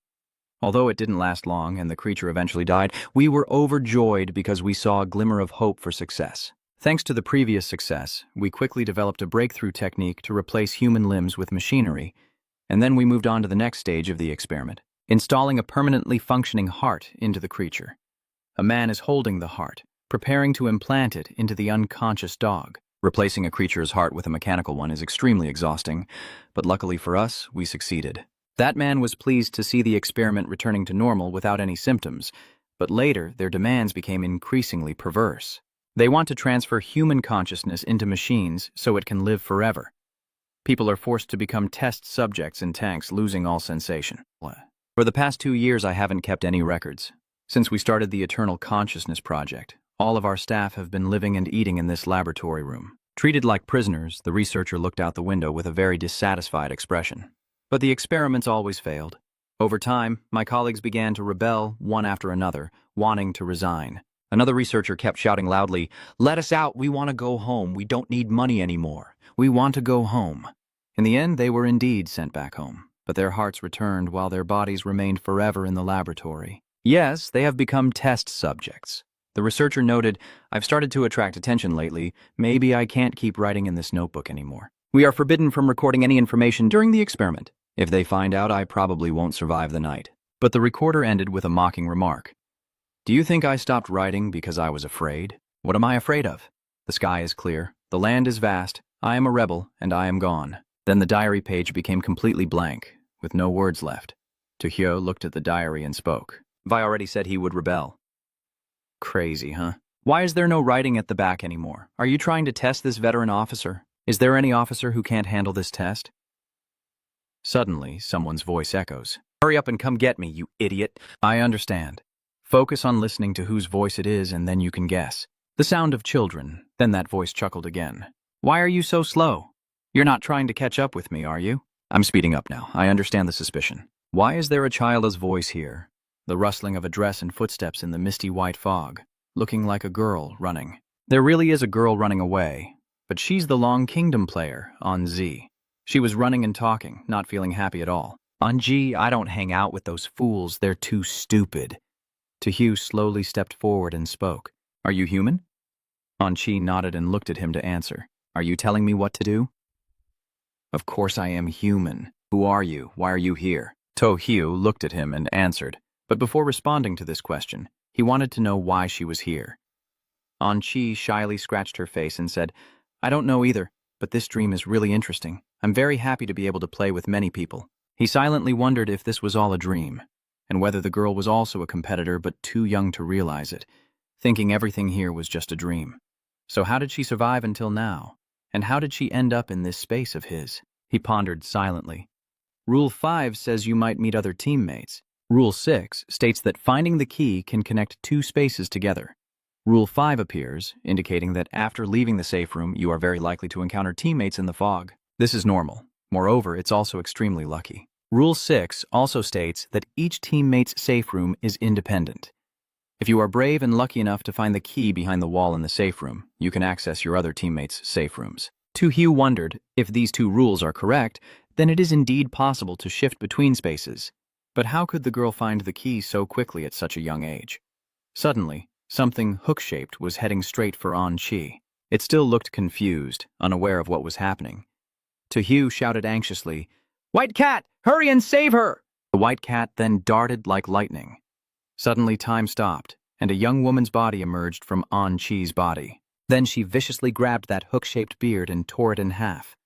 Although it didn't last long and the creature eventually died, we were overjoyed because we saw a glimmer of hope for success. Thanks to the previous success, we quickly developed a breakthrough technique to replace human limbs with machinery, and then we moved on to the next stage of the experiment, installing a permanently functioning heart into the creature. A man is holding the heart, preparing to implant it into the unconscious dog. Replacing a creature's heart with a mechanical one is extremely exhausting, but luckily for us, we succeeded. That man was pleased to see the experiment returning to normal without any symptoms, but later their demands became increasingly perverse. They want to transfer human consciousness into machines so it can live forever. People are forced to become test subjects in tanks, losing all sensation. For the past 2 years, I haven't kept any records. Since we started the Eternal Consciousness Project, all of our staff have been living and eating in this laboratory room. Treated like prisoners, the researcher looked out the window with a very dissatisfied expression. But the experiments always failed. Over time, my colleagues began to rebel, one after another, wanting to resign. Another researcher kept shouting loudly, "Let us out, we want to go home, we don't need money anymore. We want to go home." In the end, they were indeed sent back home, but their hearts returned while their bodies remained forever in the laboratory. Yes, they have become test subjects. The researcher noted, "I've started to attract attention lately. Maybe I can't keep writing in this notebook anymore. We are forbidden from recording any information during the experiment. If they find out, I probably won't survive the night." But the recorder ended with a mocking remark. "Do you think I stopped writing because I was afraid? What am I afraid of? The sky is clear, the land is vast, I am a rebel, and I am gone." Then the diary page became completely blank, with no words left. Tojo looked at the diary and spoke. Vi already said he would rebel. Crazy, huh? Why is there no writing at the back anymore? Are you trying to test this veteran officer? Is there any officer who can't handle this test? Suddenly, someone's voice echoes. "Hurry up and come get me, you idiot." I understand. Focus on listening to whose voice it is and then you can guess. The sound of children. Then that voice chuckled again. "Why are you so slow? You're not trying to catch up with me, are you?" I'm speeding up now. I understand the suspicion. Why is there a child's voice here? The rustling of a dress and footsteps in the misty white fog, looking like a girl running. There really is a girl running away, but she's the Long Kingdom player on Z. She was running and talking, not feeling happy at all. On G, I don't hang out with those fools, they're too stupid. Tojo slowly stepped forward and spoke. "Are you human?" On Chi nodded and looked at him to answer. "Are you telling me what to do?" "Of course I am human. Who are you? Why are you here?" Tojo looked at him and answered. But before responding to this question, he wanted to know why she was here. On Chi shyly scratched her face and said, "I don't know either, but this dream is really interesting. I'm very happy to be able to play with many people." He silently wondered if this was all a dream, and whether the girl was also a competitor but too young to realize it, thinking everything here was just a dream. So how did she survive until now? And how did she end up in this space of his? He pondered silently. Rule 5 says you might meet other teammates. Rule 6 states that finding the key can connect 2 spaces together. Rule 5 appears, indicating that after leaving the safe room, you are very likely to encounter teammates in the fog. This is normal. Moreover, it's also extremely lucky. Rule 6 also states that each teammate's safe room is independent. If you are brave and lucky enough to find the key behind the wall in the safe room, you can access your other teammates' safe rooms. Tojo wondered, if these 2 rules are correct, then it is indeed possible to shift between spaces. But how could the girl find the key so quickly at such a young age? Suddenly, something hook-shaped was heading straight for On Chi. It still looked confused, unaware of what was happening. Tojo shouted anxiously, "White cat, hurry and save her!" The white cat then darted like lightning. Suddenly time stopped, and a young woman's body emerged from On Chi's body. Then she viciously grabbed that hook-shaped beard and tore it in half.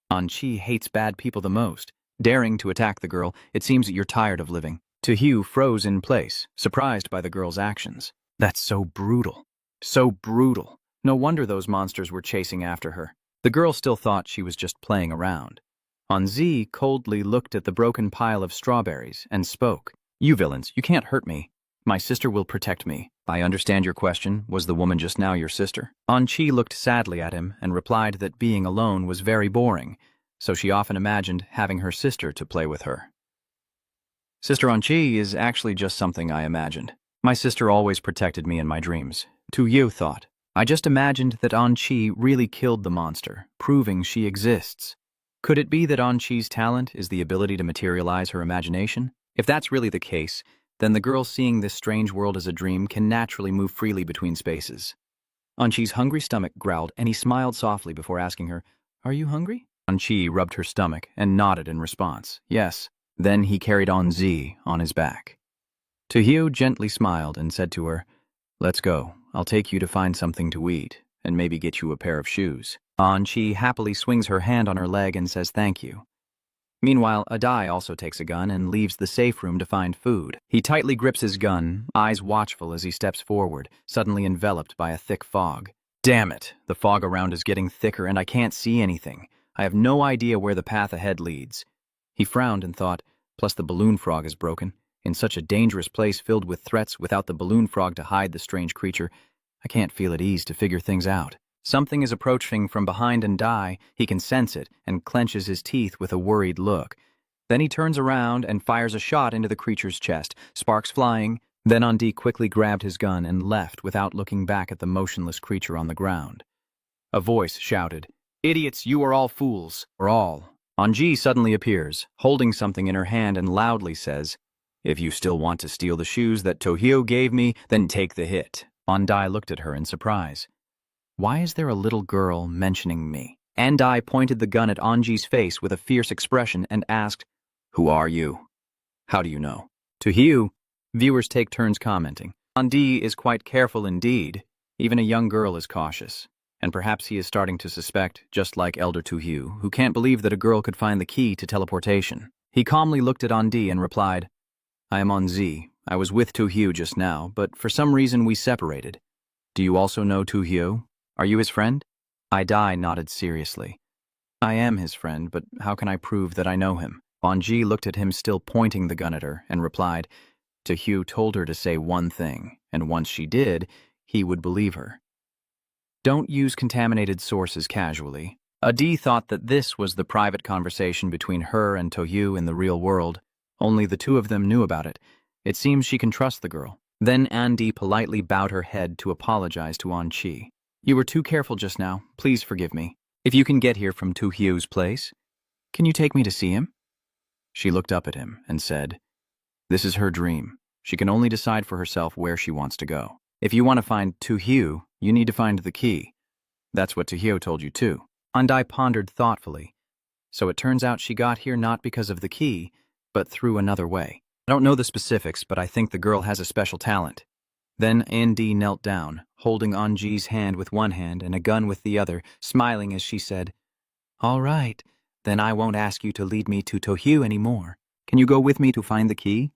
An-Chi hates bad people the most. Daring to attack the girl, it seems that you're tired of living. Tojo froze in place, surprised by the girl's actions. That's so brutal. So brutal. No wonder those monsters were chasing after her. The girl still thought she was just playing around. An-Zi coldly looked at the broken pile of strawberries and spoke. You villains, you can't hurt me. My sister will protect me. I understand your question. Was the woman just now your sister? An-Chi looked sadly at him and replied that being alone was very boring, so she often imagined having her sister to play with her. Sister An-Chi is actually just something I imagined. My sister always protected me in my dreams. Tojo thought. I just imagined that An-Chi really killed the monster, proving she exists. Could it be that An-Chi's talent is the ability to materialize her imagination? If that's really the case, then the girl seeing this strange world as a dream can naturally move freely between spaces. An-Chi's hungry stomach growled, and he smiled softly before asking her, Are you hungry? An-Chi rubbed her stomach and nodded in response, yes. Then he carried An-Zi on his back. Tojo gently smiled and said to her, Let's go. I'll take you to find something to eat, and maybe get you a pair of shoes. An-Chi happily swings her hand on her leg and says thank you. Meanwhile, Adai also takes a gun and leaves the safe room to find food. He tightly grips his gun, eyes watchful as he steps forward, suddenly enveloped by a thick fog. Damn it! The fog around is getting thicker and I can't see anything. I have no idea where the path ahead leads. He frowned and thought, plus the balloon frog is broken. In such a dangerous place filled with threats without the balloon frog to hide the strange creature, I can't feel at ease to figure things out. Something is approaching from behind Adai. He can sense it and clenches his teeth with a worried look. Then he turns around and fires a shot into the creature's chest, sparks flying. Then Adai quickly grabbed his gun and left without looking back at the motionless creature on the ground. A voice shouted, Idiots, you are all fools, or all. An-Chi suddenly appears, holding something in her hand and loudly says, If you still want to steal the shoes that Tojo gave me, then take the hit. Adai looked at her in surprise. Why is there a little girl mentioning me? Adai pointed the gun at An-Chi's face with a fierce expression and asked, Who are you? How do you know? Tojo, viewers take turns commenting. Adai is quite careful indeed. Even a young girl is cautious. And perhaps he is starting to suspect, just like Elder Tojo, who can't believe that a girl could find the key to teleportation. He calmly looked at Adai and replied, I am An-Zi. I was with Tojo just now, but for some reason we separated. Do you also know Tojo? Are you his friend? Adai nodded seriously. I am his friend, but how can I prove that I know him? An-Chi looked at him, still pointing the gun at her, and replied, Tojo told her to say one thing, and once she did, he would believe her. Don't use contaminated sources casually. Adai thought that this was the private conversation between her and Tojo in the real world. Only the two of them knew about it. It seems she can trust the girl. Then Adai politely bowed her head to apologize to An-Chi. You were too careful just now. Please forgive me. If you can get here from Tojo's place, can you take me to see him? She looked up at him and said, This is her dream. She can only decide for herself where she wants to go. If you want to find Tojo, you need to find the key. That's what Tojo told you too. Adai pondered thoughtfully. So it turns out she got here not because of the key, but through another way. I don't know the specifics, but I think the girl has a special talent. Then Adai knelt down, holding An-Chi's hand with one hand and a gun with the other, smiling as she said, All right, then I won't ask you to lead me to Tojo anymore. Can you go with me to find the key?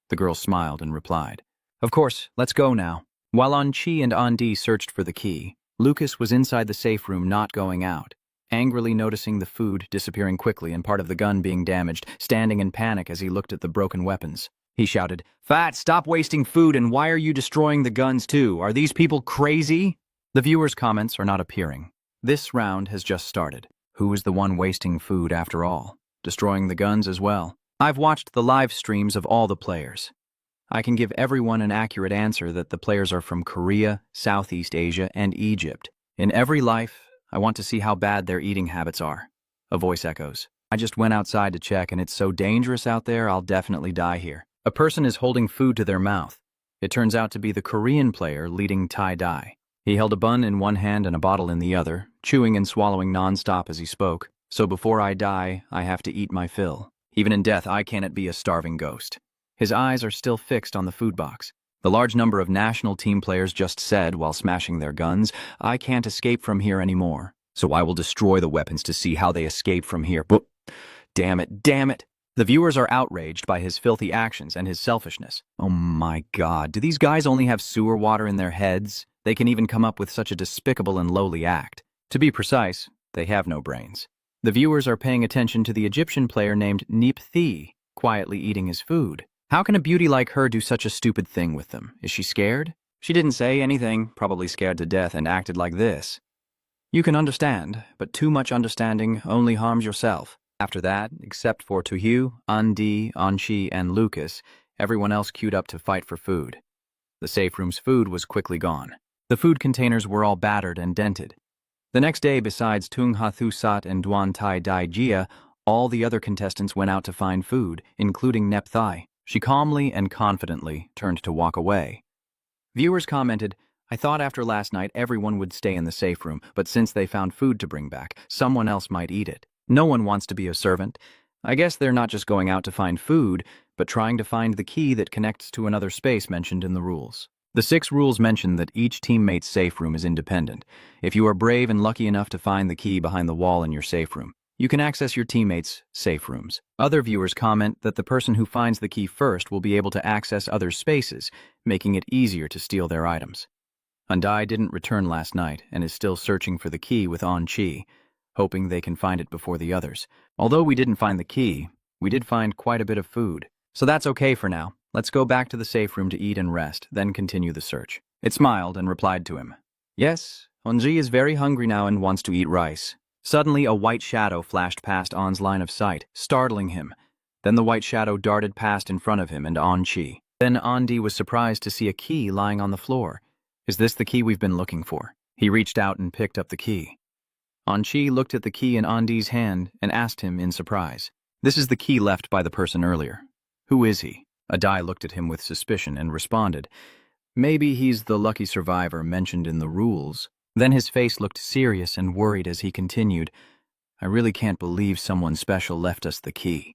The girl smiled and replied, Of course, let's go now. While An-Chi and Adai searched for the key, Lucas was inside the safe room not going out, angrily noticing the food disappearing quickly and part of the gun being damaged, standing in panic as he looked at the broken weapons. He shouted, Fat, stop wasting food, and why are you destroying the guns too? Are these people crazy? The viewers' comments are not appearing. This round has just started. Who is the one wasting food after all? Destroying the guns as well. I've watched the live streams of all the players. I can give everyone an accurate answer that the players are from Korea, Southeast Asia, and Egypt. In every life, I want to see how bad their eating habits are. A voice echoes. I just went outside to check and it's so dangerous out there I'll definitely die here. A person is holding food to their mouth. It turns out to be the Korean player leading tie-dye. He held a bun in one hand and a bottle in the other, chewing and swallowing non-stop as he spoke. So before I die, I have to eat my fill. Even in death, I cannot be a starving ghost. His eyes are still fixed on the food box. The large number of national team players just said while smashing their guns, "I can't escape from here anymore. So I will destroy the weapons to see how they escape from here. But damn it, damn it." The viewers are outraged by his filthy actions and his selfishness. Oh my God, do these guys only have sewer water in their heads? They can even come up with such a despicable and lowly act. To be precise, they have no brains. The viewers are paying attention to the Egyptian player named Neep, quietly eating his food. How can a beauty like her do such a stupid thing with them? Is she scared? She didn't say anything, probably scared to death, and acted like this. You can understand, but too much understanding only harms yourself. After that, except for Tojo, Andi, Anchi, and Lucas, everyone else queued up to fight for food. The safe room's food was quickly gone. The food containers were all battered and dented. The next day, besides Tung Hathu Sat and Duan Tai Dai Jia, all the other contestants went out to find food, including Nep Thai. She calmly and confidently turned to walk away. Viewers commented, "I thought after last night everyone would stay in the safe room, but since they found food to bring back, someone else might eat it. No one wants to be a servant. I guess they're not just going out to find food, but trying to find the key that connects to another space mentioned in the rules." The 6 rules mention that each teammate's safe room is independent. If you are brave and lucky enough to find the key behind the wall in your safe room, you can access your teammates' safe rooms. Other viewers comment that the person who finds the key first will be able to access other spaces, making it easier to steal their items. Undai didn't return last night and is still searching for the key with Anchi, hoping they can find it before the others. Although we didn't find the key, we did find quite a bit of food. So that's okay for now. Let's go back to the safe room to eat and rest, then continue the search. It smiled and replied to him. Yes, Onji is very hungry now and wants to eat rice. Suddenly, a white shadow flashed past On's line of sight, startling him. Then the white shadow darted past in front of him and Anchi. Then Andi was surprised to see a key lying on the floor. Is this the key we've been looking for? He reached out and picked up the key. Anchi looked at the key in Andi's hand and asked him in surprise. This is the key left by the person earlier. Who is he? Adai looked at him with suspicion and responded, Maybe he's the lucky survivor mentioned in the rules. Then his face looked serious and worried as he continued, I really can't believe someone special left us the key.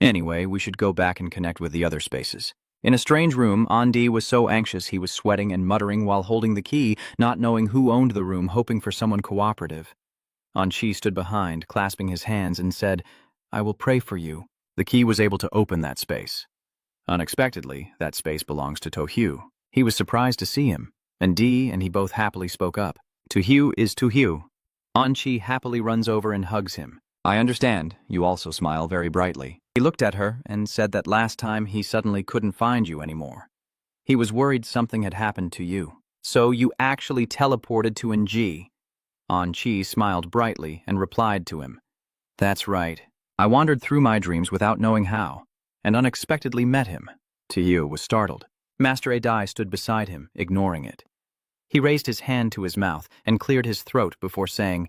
Anyway, we should go back and connect with the other spaces. In a strange room, Andi was so anxious he was sweating and muttering while holding the key, not knowing who owned the room, hoping for someone cooperative. Anchi stood behind, clasping his hands, and said, I will pray for you. The key was able to open that space. Unexpectedly, that space belongs to Tojo. He was surprised to see him, and Dee and he both happily spoke up. Tojo is Tojo. Anchi happily runs over and hugs him. I understand. You also smile very brightly. He looked at her and said that last time he suddenly couldn't find you anymore. He was worried something had happened to you. So you actually teleported to NG. Anchi smiled brightly and replied to him. That's right. I wandered through my dreams without knowing how, and unexpectedly met him. Tojo was startled. Master Adai stood beside him, ignoring it. He raised his hand to his mouth and cleared his throat before saying,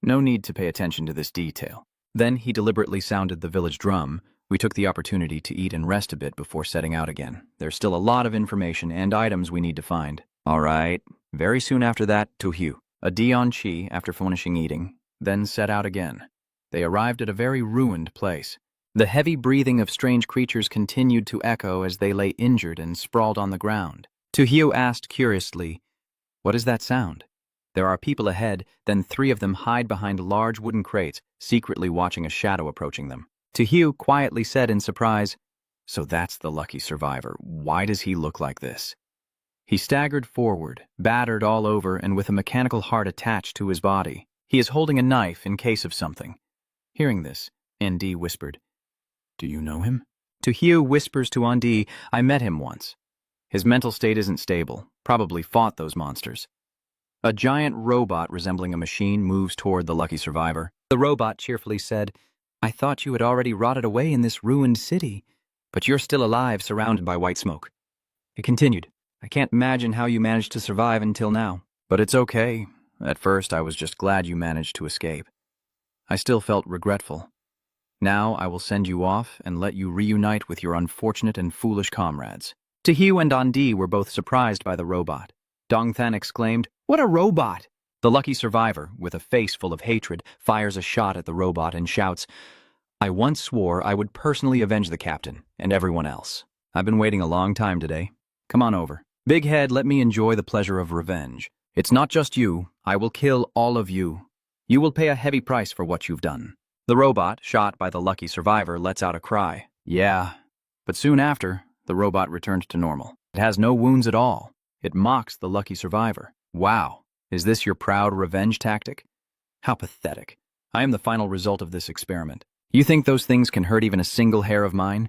No need to pay attention to this detail. Then he deliberately sounded the village drum. We took the opportunity to eat and rest a bit before setting out again. There's still a lot of information and items we need to find. All right. Very soon after that, Tojo, a Dion Chi after finishing eating, then set out again. They arrived at a very ruined place. The heavy breathing of strange creatures continued to echo as they lay injured and sprawled on the ground. Tojo asked curiously, What is that sound? There are people ahead, then 3 of them hide behind large wooden crates, secretly watching a shadow approaching them. Tojo quietly said in surprise, So that's the lucky survivor. Why does he look like this? He staggered forward, battered all over and with a mechanical heart attached to his body. He is holding a knife in case of something. Hearing this, Andi whispered, Do you know him? Tojo whispers to Andi, I met him once. His mental state isn't stable, probably fought those monsters. A giant robot resembling a machine moves toward the lucky survivor. The robot cheerfully said, I thought you had already rotted away in this ruined city, but you're still alive, surrounded by white smoke. It continued, I can't imagine how you managed to survive until now. But it's okay. At first, I was just glad you managed to escape. I still felt regretful. Now I will send you off and let you reunite with your unfortunate and foolish comrades. Tojo and Andi were both surprised by the robot. Dongthan exclaimed, What a robot! The lucky survivor, with a face full of hatred, fires a shot at the robot and shouts, I once swore I would personally avenge the captain and everyone else. I've been waiting a long time today. Come on over. Big head, let me enjoy the pleasure of revenge. It's not just you. I will kill all of you. You will pay a heavy price for what you've done. The robot, shot by the lucky survivor, lets out a cry. Yeah. But soon after, the robot returned to normal. It has no wounds at all. It mocks the lucky survivor. Wow. Is this your proud revenge tactic? How pathetic. I am the final result of this experiment. You think those things can hurt even a single hair of mine?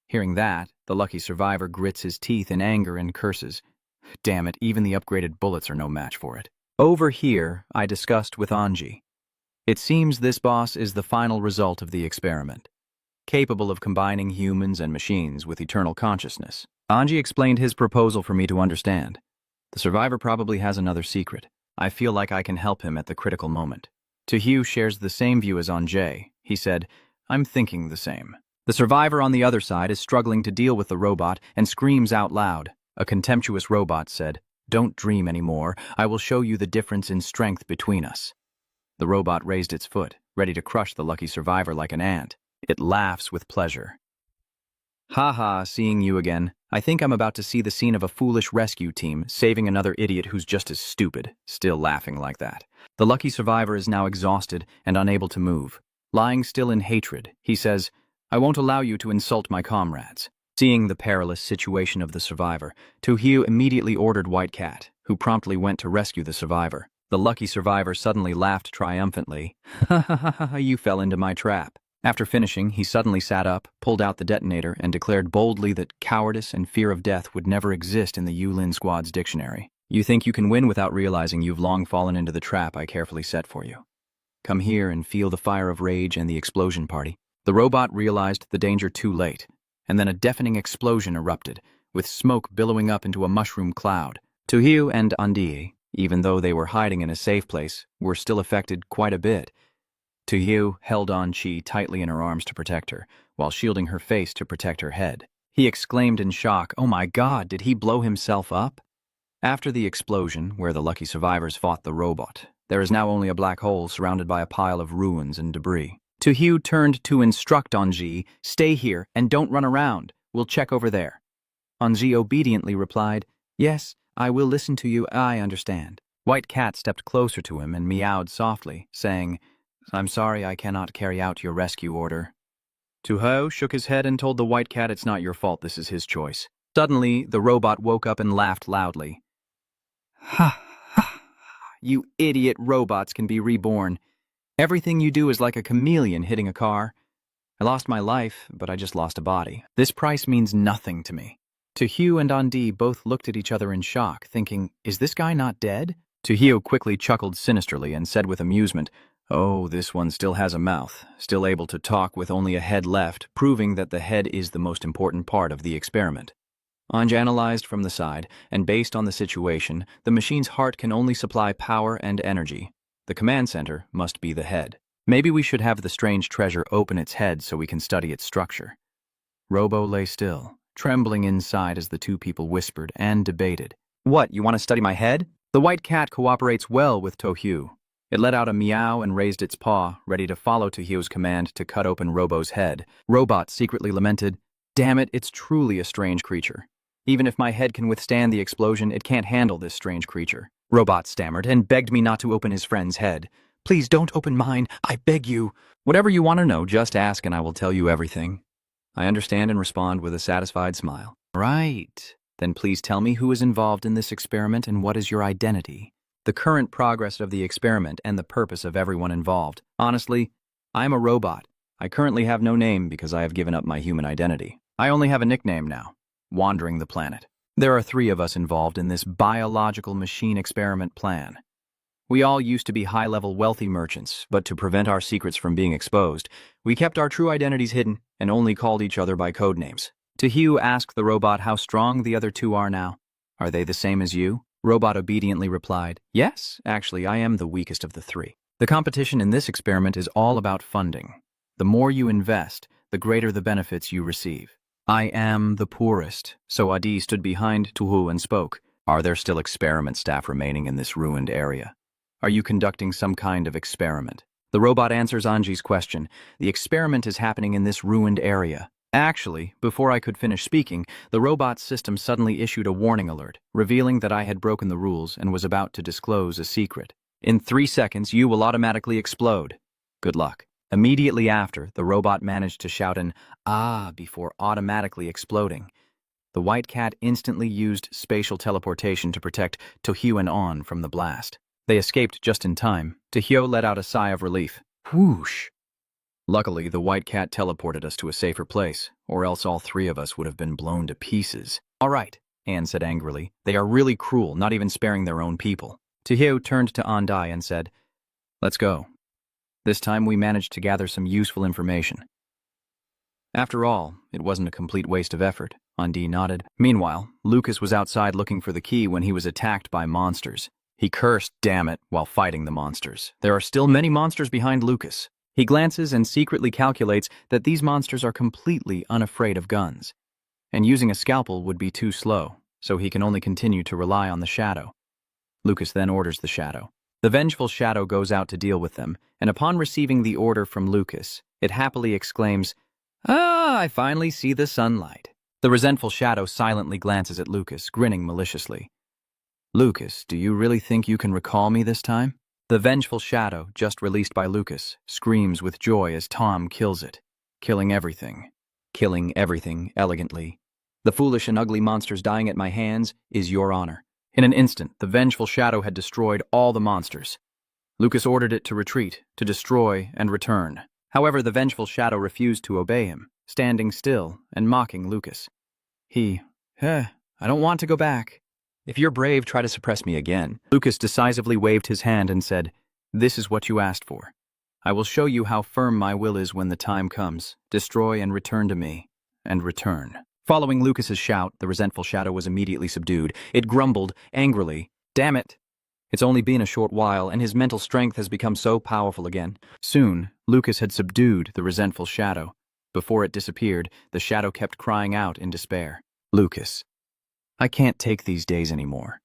Hearing that, the lucky survivor grits his teeth in anger and curses. Damn it, even the upgraded bullets are no match for it. Over here, I discussed with Anji. It seems this boss is the final result of the experiment, capable of combining humans and machines with eternal consciousness. Anji explained his proposal for me to understand. The survivor probably has another secret. I feel like I can help him at the critical moment. Tojo shares the same view as Anji. He said, I'm thinking the same. The survivor on the other side is struggling to deal with the robot and screams out loud. A contemptuous robot said, Don't dream anymore. I will show you the difference in strength between us. The robot raised its foot, ready to crush the lucky survivor like an ant. It laughs with pleasure. Haha, seeing you again. I think I'm about to see the scene of a foolish rescue team saving another idiot who's just as stupid, still laughing like that. The lucky survivor is now exhausted and unable to move. Lying still in hatred, he says, I won't allow you to insult my comrades. Seeing the perilous situation of the survivor, Tojo immediately ordered White Cat, who promptly went to rescue the survivor. The lucky survivor suddenly laughed triumphantly. Ha ha ha ha, you fell into my trap. After finishing, he suddenly sat up, pulled out the detonator, and declared boldly that cowardice and fear of death would never exist in the Yulin Squad's dictionary. You think you can win without realizing you've long fallen into the trap I carefully set for you. Come here and feel the fire of rage and the explosion party. The robot realized the danger too late, and then a deafening explosion erupted, with smoke billowing up into a mushroom cloud. Tojo and Andi, even though they were hiding in a safe place, were still affected quite a bit. Tojo held on Chi tightly in her arms to protect her, while shielding her face to protect her head. He exclaimed in shock, Oh my God, did he blow himself up? After the explosion, where the lucky survivors fought the robot, there is now only a black hole surrounded by a pile of ruins and debris. Tojo turned to instruct Anji, Stay here and don't run around. We'll check over there. Anji obediently replied, Yes, I will listen to you, I understand. White Cat stepped closer to him and meowed softly, saying, I'm sorry I cannot carry out your rescue order. Tojo shook his head and told the White Cat it's not your fault, this is his choice. Suddenly, the robot woke up and laughed loudly. Ha ha, you idiot robots can be reborn. Everything you do is like a chameleon hitting a car. I lost my life, but I just lost a body. This price means nothing to me. Tojo and Andi both looked at each other in shock, thinking, is this guy not dead? Tojo quickly chuckled sinisterly and said with amusement, Oh, this one still has a mouth, still able to talk with only a head left, proving that the head is the most important part of the experiment. Anj analyzed from the side, and based on the situation, the machine's heart can only supply power and energy. The command center must be the head. Maybe we should have the strange treasure open its head so we can study its structure. Robo lay still, trembling inside as the two people whispered and debated. What, you want to study my head? The White Cat cooperates well with Tojo. It let out a meow and raised its paw, ready to follow Tojo's command to cut open Robo's head. Robot secretly lamented, Damn it, it's truly a strange creature. Even if my head can withstand the explosion, it can't handle this strange creature. Robot stammered and begged me not to open his friend's head. Please don't open mine, I beg you. Whatever you want to know, just ask and I will tell you everything. I understand and respond with a satisfied smile. Right. Then please tell me who is involved in this experiment and what is your identity. The current progress of the experiment and the purpose of everyone involved. Honestly, I am a robot. I currently have no name because I have given up my human identity. I only have a nickname now, Wandering the Planet. There are 3 of us involved in this biological machine experiment plan. We all used to be high-level wealthy merchants, but to prevent our secrets from being exposed, we kept our true identities hidden and only called each other by code names. Tojo asked the robot how strong the other 2 are now. Are they the same as you? Robot obediently replied, Yes, actually, I am the weakest of the 3. The competition in this experiment is all about funding. The more you invest, the greater the benefits you receive. I am the poorest, so Adi stood behind Tojo and spoke. Are there still experiment staff remaining in this ruined area? Are you conducting some kind of experiment? The robot answers Anji's question. The experiment is happening in this ruined area. Actually, before I could finish speaking, the robot's system suddenly issued a warning alert, revealing that I had broken the rules and was about to disclose a secret. In 3 seconds, you will automatically explode. Good luck. Immediately after, the robot managed to shout an "ah" before automatically exploding. The white cat instantly used spatial teleportation to protect Tohyo and On from the blast. They escaped just in time. Tohyo let out a sigh of relief. Whoosh! Luckily, the white cat teleported us to a safer place, or else all 3 of us would have been blown to pieces. All right, Anne said angrily. They are really cruel, not even sparing their own people. Tohyo turned to Andai and said, "Let's go." This time we managed to gather some useful information. After all, it wasn't a complete waste of effort. Andai nodded. Meanwhile, Lucas was outside looking for the key when he was attacked by monsters. He cursed, "Damn it," while fighting the monsters. There are still many monsters behind Lucas. He glances and secretly calculates that these monsters are completely unafraid of guns. And using a scalpel would be too slow, so he can only continue to rely on the shadow. Lucas then orders the shadow. The vengeful shadow goes out to deal with them, and upon receiving the order from Lucas, it happily exclaims, "Ah, I finally see the sunlight." The resentful shadow silently glances at Lucas, grinning maliciously. "Lucas, do you really think you can recall me this time?" The vengeful shadow, just released by Lucas, screams with joy as Tom kills it, killing everything elegantly. "The foolish and ugly monsters dying at my hands is your honor." In an instant, the vengeful shadow had destroyed all the monsters. Lucas ordered it to retreat, to destroy and return. However, the vengeful shadow refused to obey him, standing still and mocking Lucas. I don't want to go back." "If you're brave, try to suppress me again." Lucas decisively waved his hand and said, "This is what you asked for. I will show you how firm my will is when the time comes. Destroy and return to me. And return." Following Lucas's shout, the resentful shadow was immediately subdued. It grumbled, angrily, "Damn it! It's only been a short while, and his mental strength has become so powerful again." Soon, Lucas had subdued the resentful shadow. Before it disappeared, the shadow kept crying out in despair. "Lucas, I can't take these days anymore.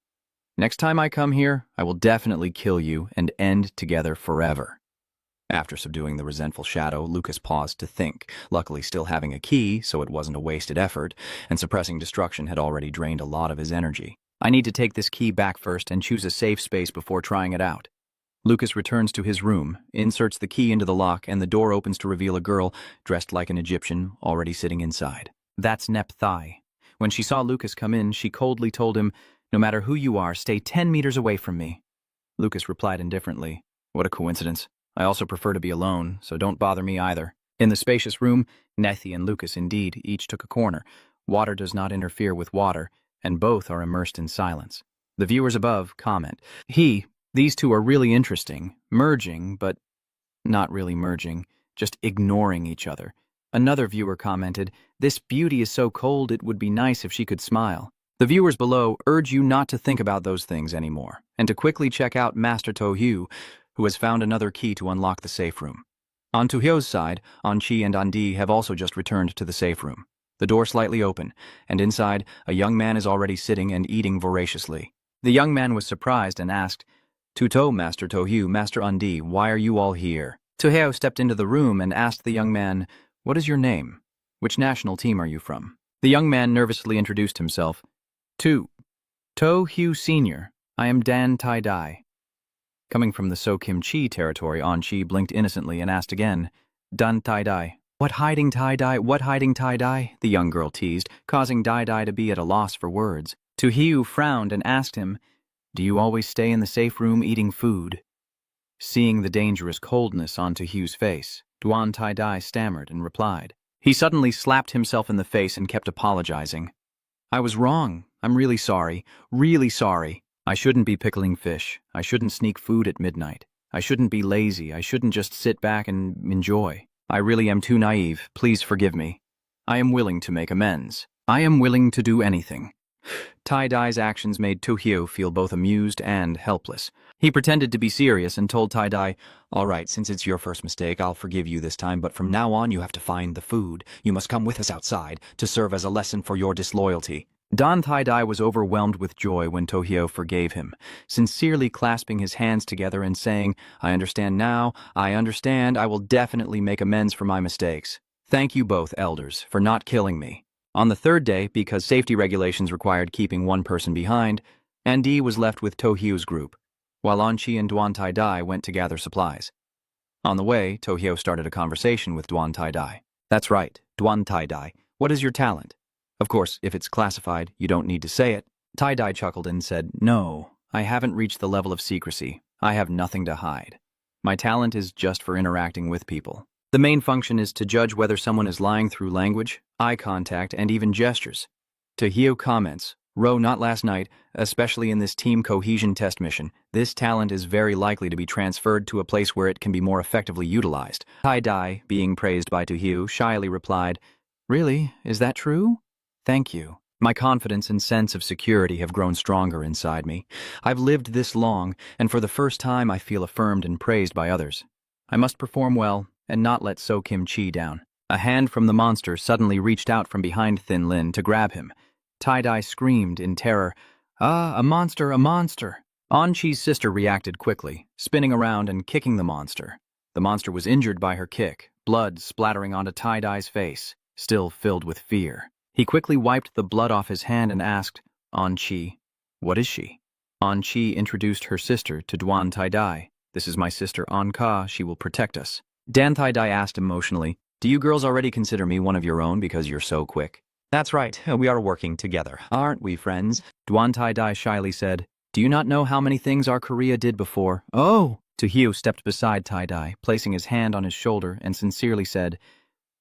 Next time I come here, I will definitely kill you and end together forever." After subduing the resentful shadow, Lucas paused to think, luckily still having a key, so it wasn't a wasted effort, and suppressing destruction had already drained a lot of his energy. "I need to take this key back first and choose a safe space before trying it out." Lucas returns to his room, inserts the key into the lock, and the door opens to reveal a girl, dressed like an Egyptian, already sitting inside. That's Nepthai. When she saw Lucas come in, she coldly told him, "No matter who you are, stay 10 meters away from me." Lucas replied indifferently, "What a coincidence. I also prefer to be alone, so don't bother me either." In the spacious room, Nethi and Lucas indeed each took a corner. Water does not interfere with water, and both are immersed in silence. The viewers above comment, "These two are really interesting, merging, but not really merging, just ignoring each other." Another viewer commented, "This beauty is so cold it would be nice if she could smile." The viewers below urge you not to think about those things anymore, and to quickly check out Master Tohyo, who has found another key to unlock the safe room. On Tohyo's side, Anchi and Andi have also just returned to the safe room. The door slightly open, and inside, a young man is already sitting and eating voraciously. The young man was surprised and asked, "Tuto, Master Tohyo, Master Andi, why are you all here?" Tohyo stepped into the room and asked the young man, "What is your name? Which national team are you from?" The young man nervously introduced himself. Tohyo Sr., I am Dan Tai-Dai." Coming from the So-Kim-Chi territory, An-Chi blinked innocently and asked again, "Dan Tai-Dai. What hiding Tai-Dai? What hiding Tai-Dai?" the young girl teased, causing Dai-Dai to be at a loss for words. Tohyo frowned and asked him, "Do you always stay in the safe room eating food?" Seeing the dangerous coldness on Tohyo's face, Duan Tai-Dai stammered and replied. He suddenly slapped himself in the face and kept apologizing. "I was wrong. I'm really sorry. Really sorry. I shouldn't be pickling fish. I shouldn't sneak food at midnight. I shouldn't be lazy. I shouldn't just sit back and enjoy. I really am too naive. Please forgive me. I am willing to make amends. I am willing to do anything." Tai-Dai's actions made Tohyo feel both amused and helpless. He pretended to be serious and told Tai-Dai, "All right, since it's your first mistake, I'll forgive you this time, but from now on you have to find the food. You must come with us outside to serve as a lesson for your disloyalty." Dan Tai-Dai was overwhelmed with joy when Tohyo forgave him, sincerely clasping his hands together and saying, "I understand now, I understand, I will definitely make amends for my mistakes." Thank you both, elders, for not killing me. On the third day, because safety regulations required keeping one person behind, Andy was left with Tohyo's group, while Anchi and Duan Tai Dai went to gather supplies. On the way, Tohyo started a conversation with Duan Tai Dai. That's right, Duan Tai Dai, what is your talent? Of course, if it's classified, you don't need to say it. Tai Dai chuckled and said, No, I haven't reached the level of secrecy. I have nothing to hide. My talent is just for interacting with people. The main function is to judge whether someone is lying through language, eye contact, and even gestures. Tohyo comments, Ro, not last night, especially in this team cohesion test mission, this talent is very likely to be transferred to a place where it can be more effectively utilized. Tai Dai, being praised by Tohyo, shyly replied, Really? Is that true? Thank you. My confidence and sense of security have grown stronger inside me. I've lived this long, and for the first time I feel affirmed and praised by others. I must perform well and not let So Kim Chi down. A hand from the monster suddenly reached out from behind Thin Lin to grab him. Tai Dai screamed in terror, Ah, a monster, a monster! An Chi's sister reacted quickly, spinning around and kicking the monster. The monster was injured by her kick, blood splattering onto Tai Dai's face, still filled with fear. He quickly wiped the blood off his hand and asked, An Chi, what is she? An Chi introduced her sister to Duan Tai Dai. This is my sister An Ka, she will protect us. Dan Tai Dai asked emotionally, Do you girls already consider me one of your own because you're so quick? That's right, we are working together, aren't we, friends? Duan Tai Dai shyly said, Do you not know how many things our Korea did before? Oh! Tohyo stepped beside Tai Dai, placing his hand on his shoulder and sincerely said,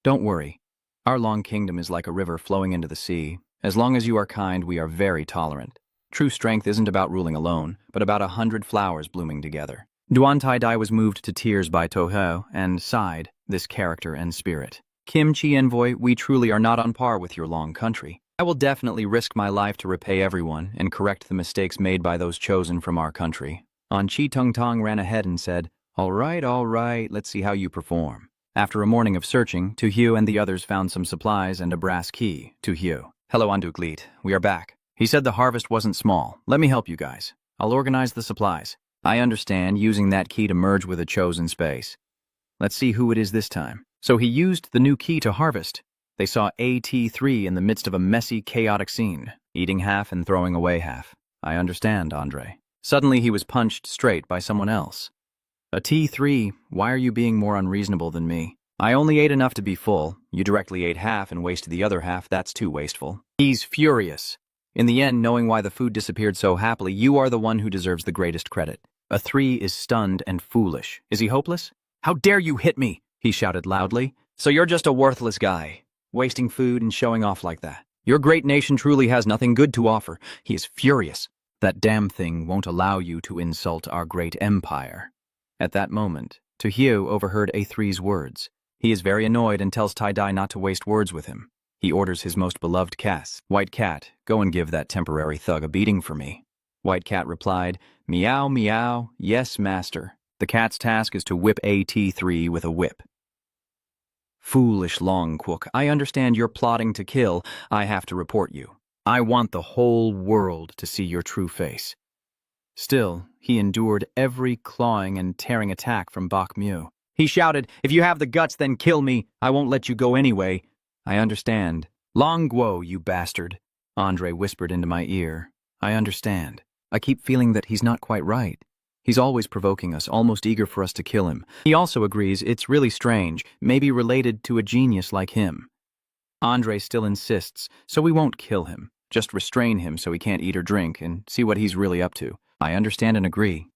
Don't worry. Our long kingdom is like a river flowing into the sea. As long as you are kind, we are very tolerant. True strength isn't about ruling alone, but about 100 flowers blooming together. Duan Tai Dai was moved to tears by Tojo and sighed, this character and spirit. Kim Chi envoy, we truly are not on par with your long country. I will definitely risk my life to repay everyone and correct the mistakes made by those chosen from our country. An Chi Tung Tong ran ahead and said, all right, let's see how you perform. After a morning of searching, Tohyo and the others found some supplies and a brass key. Tohyo, hello Anduklit, we are back. He said the harvest wasn't small. Let me help you guys. I'll organize the supplies. I understand using that key to merge with a chosen space. Let's see who it is this time. So he used the new key to harvest. They saw AT3 in the midst of a messy, chaotic scene, eating half and throwing away half. I understand, Andre. Suddenly he was punched straight by someone else. A T3, why are you being more unreasonable than me? I only ate enough to be full. You directly ate half and wasted the other half. That's too wasteful. He's furious. In the end, knowing why the food disappeared so happily, you are the one who deserves the greatest credit. A 3 is stunned and foolish. Is he hopeless? How dare you hit me? He shouted loudly. So you're just a worthless guy, wasting food and showing off like that. Your great nation truly has nothing good to offer. He is furious. That damn thing won't allow you to insult our great empire. At that moment, Tohyo overheard A3's words. He is very annoyed and tells Tai Dai not to waste words with him. He orders his most beloved cat, White Cat, go and give that temporary thug a beating for me. White Cat replied, Meow, meow, yes, master. The cat's task is to whip AT3 with a whip. Foolish Longquok, I understand you're plotting to kill. I have to report you. I want the whole world to see your true face. Still, he endured every clawing and tearing attack from Bak Mu. He shouted, If you have the guts, then kill me. I won't let you go anyway. I understand. Long Guo, you bastard. Andre whispered into my ear. I understand. I keep feeling that he's not quite right. He's always provoking us, almost eager for us to kill him. He also agrees it's really strange, maybe related to a genius like him. Andre still insists, so we won't kill him. Just restrain him so he can't eat or drink and see what he's really up to. I understand and agree.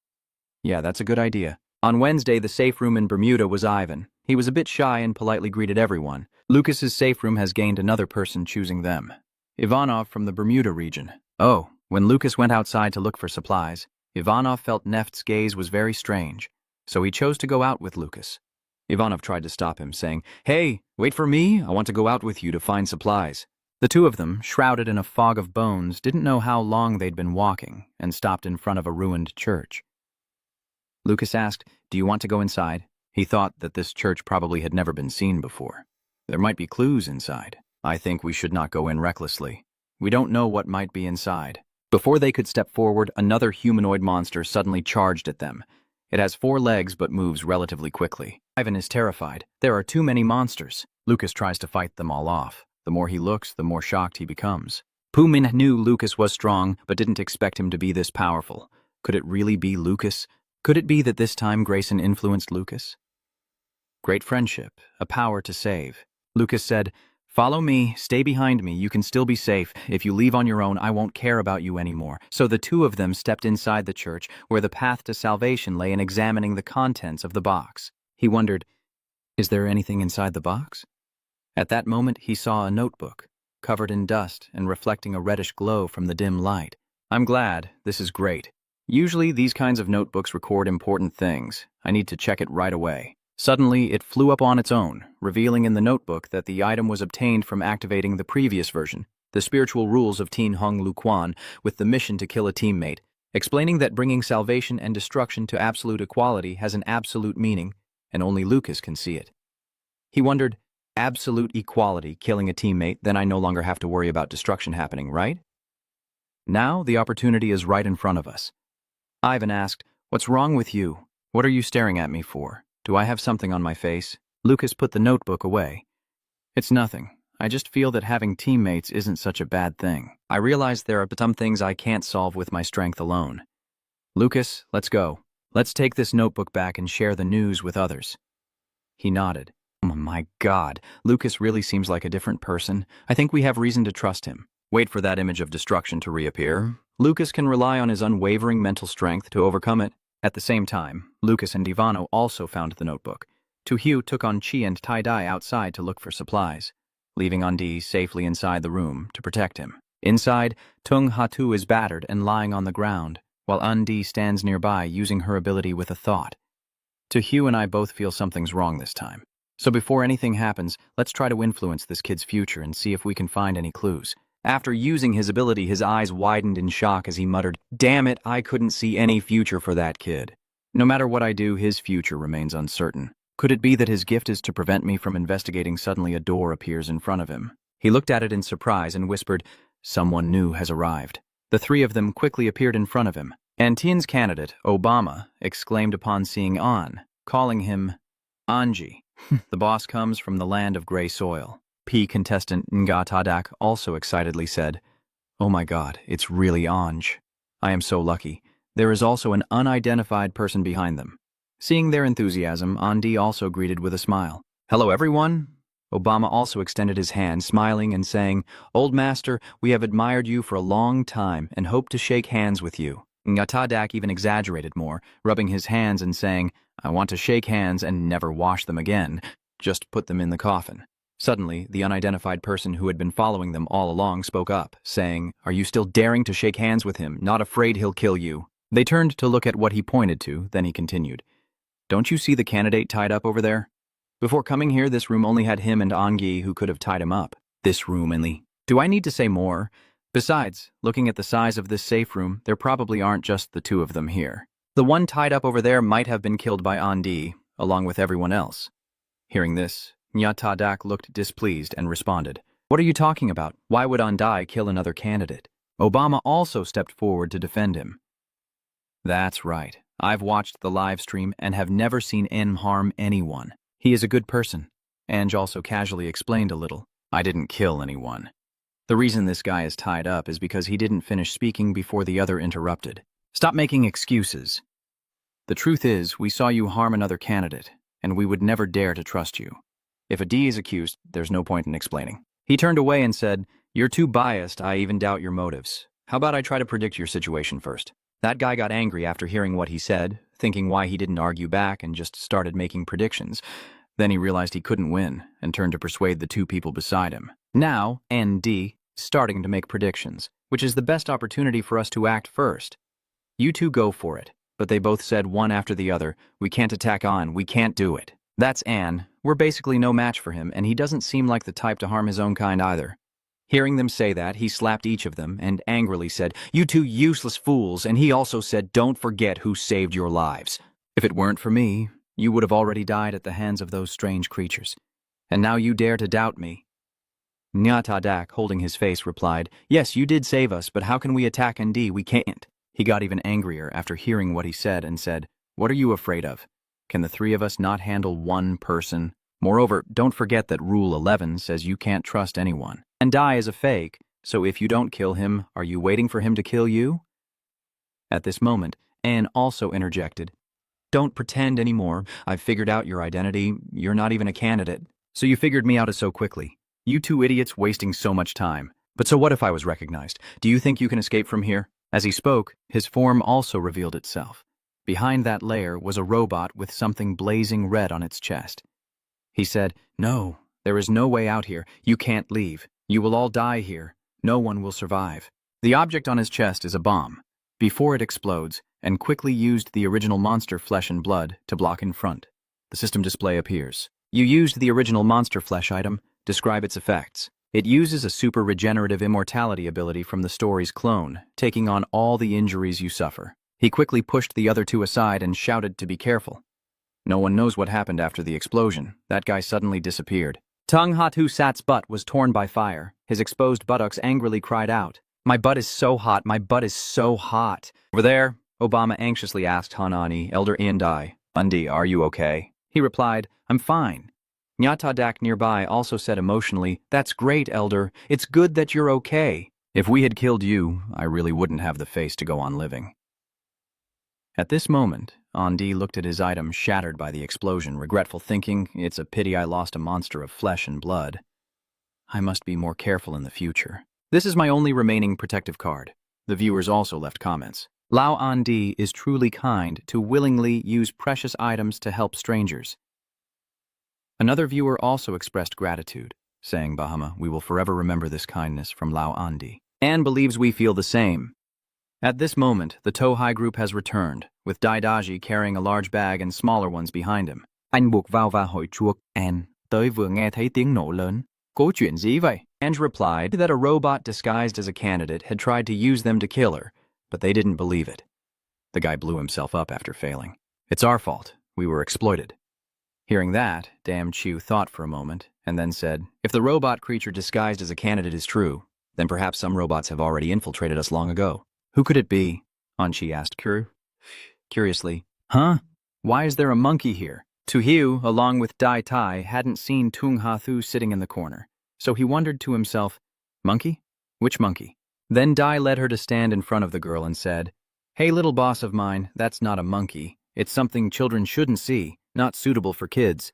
Yeah, that's a good idea. On Wednesday, the safe room in Bermuda was Ivan. He was a bit shy and politely greeted everyone. Lucas's safe room has gained another person choosing them. Ivanov from the Bermuda region. Oh, when Lucas went outside to look for supplies, Ivanov felt Neft's gaze was very strange, so he chose to go out with Lucas. Ivanov tried to stop him, saying, Hey, wait for me, I want to go out with you to find supplies. The two of them, shrouded in a fog of bones, didn't know how long they'd been walking and stopped in front of a ruined church. Lucas asked, Do you want to go inside? He thought that this church probably had never been seen before. There might be clues inside. I think we should not go in recklessly. We don't know what might be inside. Before they could step forward, another humanoid monster suddenly charged at them. It has 4 legs but moves relatively quickly. Ivan is terrified. There are too many monsters. Lucas tries to fight them all off. The more he looks, the more shocked he becomes. Pumin knew Lucas was strong, but didn't expect him to be this powerful. Could it really be Lucas? Could it be that this time Grayson influenced Lucas? Great friendship, a power to save. Lucas said, "Follow me, stay behind me, you can still be safe. If you leave on your own, I won't care about you anymore." So the two of them stepped inside the church, where the path to salvation lay in examining the contents of the box. He wondered, is there anything inside the box? At that moment, he saw a notebook, covered in dust and reflecting a reddish glow from the dim light. "I'm glad, this is great. Usually these kinds of notebooks record important things. I need to check it right away." Suddenly, it flew up on its own, revealing in the notebook that the item was obtained from activating the previous version, the spiritual rules of Tin Hong Lu Quan, with the mission to kill a teammate, explaining that bringing salvation and destruction to absolute equality has an absolute meaning, and only Lucas can see it. He wondered, absolute equality, killing a teammate, then I no longer have to worry about destruction happening, right? Now, the opportunity is right in front of us. Ivan asked, "What's wrong with you? What are you staring at me for? Do I have something on my face?" Lucas put the notebook away. "It's nothing. I just feel that having teammates isn't such a bad thing. I realize there are some things I can't solve with my strength alone. Lucas, let's go. Let's take this notebook back and share the news with others." He nodded. "Oh my God, Lucas really seems like a different person. I think we have reason to trust him." Wait for that image of destruction to reappear. Lucas can rely on his unwavering mental strength to overcome it. At the same time, Lucas and Divano also found the notebook. Tuhue took on Chi and Tai-Dai outside to look for supplies, leaving Undi safely inside the room to protect him. Inside, Tung Hatu is battered and lying on the ground, while Undi stands nearby using her ability with a thought. Tuhue and I both feel something's wrong this time. So before anything happens, let's try to influence this kid's future and see if we can find any clues. After using his ability, his eyes widened in shock as he muttered, "Damn it, I couldn't see any future for that kid. No matter what I do, his future remains uncertain. Could it be that his gift is to prevent me from investigating? Suddenly a door appears in front of him. He looked at it in surprise and whispered, "Someone new has arrived." The 3 of them quickly appeared in front of him. Antien's candidate, Obama, exclaimed upon seeing An, calling him Anji. The boss comes from the land of gray soil. P contestant Nga Tadak also excitedly said, "Oh my God, it's really Anj. I am so lucky. There is also an unidentified person behind them." Seeing their enthusiasm, Andi also greeted with a smile. "Hello everyone." Obama also extended his hand, smiling and saying, "Old Master, we have admired you for a long time and hope to shake hands with you." Nga Tadak even exaggerated more, rubbing his hands and saying, "I want to shake hands and never wash them again. Just put them in the coffin." Suddenly, the unidentified person who had been following them all along spoke up, saying, "Are you still daring to shake hands with him? Not afraid he'll kill you." They turned to look at what he pointed to, then he continued, "Don't you see the candidate tied up over there? Before coming here, this room only had him and Angi who could have tied him up. This room only. Do I need to say more? Besides, looking at the size of this safe room, there probably aren't just the 2 of them here. The one tied up over there might have been killed by Andi, along with everyone else." Hearing this, Nyatadak looked displeased and responded, "What are you talking about? Why would Andai kill another candidate?" Obama also stepped forward to defend him. "That's right. I've watched the live stream and have never seen him harm anyone. He is a good person." Anj also casually explained a little, "I didn't kill anyone. The reason this guy is tied up is because he didn't finish speaking before the other interrupted. Stop making excuses. The truth is, we saw you harm another candidate, and we would never dare to trust you. If a D is accused, there's no point in explaining." He turned away and said, "You're too biased, I even doubt your motives. How about I try to predict your situation first?" That guy got angry after hearing what he said, thinking why he didn't argue back and just started making predictions. Then he realized he couldn't win and turned to persuade the 2 people beside him. Now, ND, starting to make predictions, which is the best opportunity for us to act first. "You 2 go for it." But they both said one after the other, "We can't attack on, we can't do it." That's Ann. We're basically no match for him, and he doesn't seem like the type to harm his own kind either. Hearing them say that, he slapped each of them and angrily said, "You 2 useless fools," and he also said, "Don't forget who saved your lives. If it weren't for me, you would have already died at the hands of those strange creatures. And now you dare to doubt me." Nyatadak, holding his face, replied, "Yes, you did save us, but how can we attack ND? We can't." He got even angrier after hearing what he said and said, What are you afraid of? Can the three of us not handle one person? Moreover, don't forget that Rule 11 says you can't trust anyone. And Die is a fake, so if you don't kill him, are you waiting for him to kill you? At this moment, Anne also interjected. Don't pretend anymore. I've figured out your identity. You're not even a candidate. So you figured me out so quickly. You two idiots wasting so much time. But so what if I was recognized? Do you think you can escape from here? As he spoke, his form also revealed itself. Behind that layer was a robot with something blazing red on its chest. He said, "No, there is no way out here. You can't leave. You will all die here. No one will survive." The object on his chest is a bomb. Before it explodes, and quickly used the original monster flesh and blood to block in front. The system display appears. You used the original monster flesh item. Describe its effects. It uses a super regenerative immortality ability from the story's clone, taking on all the injuries you suffer. He quickly pushed the other two aside and shouted to be careful. No one knows what happened after the explosion. That guy suddenly disappeared. Tung Hatu Sat's butt was torn by fire. His exposed buttocks angrily cried out, "My butt is so hot, my butt is so hot." Over there, Obama anxiously asked Hanani, Elder Indai, "Undi, are you okay?" He replied, "I'm fine." Nyatadak nearby also said emotionally, "That's great, Elder. It's good that you're okay." If we had killed you, I really wouldn't have the face to go on living. At this moment, Andi looked at his item shattered by the explosion, regretful, thinking, "It's a pity I lost a monster of flesh and blood. I must be more careful in the future." This is my only remaining protective card. The viewers also left comments. Lao Andi is truly kind to willingly use precious items to help strangers. Another viewer also expressed gratitude, saying, "Bahama, we will forever remember this kindness from Lao Andi." Anne believes we feel the same. At this moment, the Tohai group has returned, with Daidaji carrying a large bag and smaller ones behind him. Anh buộc vào và hỏi chuộc Anne, tới vừa nghe thấy tiếng nổ lớn. Có chuyện gì vậy? Ange replied that a robot disguised as a candidate had tried to use them to kill her, but they didn't believe it. The guy blew himself up after failing. It's our fault. We were exploited. Hearing that, Dam Chu thought for a moment, and then said, "If the robot creature disguised as a candidate is true, then perhaps some robots have already infiltrated us long ago." "Who could it be?" Anchi asked curiously. "Huh? Why is there a monkey here?" Tuhiu, along with Dai Tai, hadn't seen Tung Ha-thu sitting in the corner, so he wondered to himself, "Monkey? Which monkey?" Then Dai led her to stand in front of the girl and said, "Hey, little boss of mine, that's not a monkey. It's something children shouldn't see, not suitable for kids."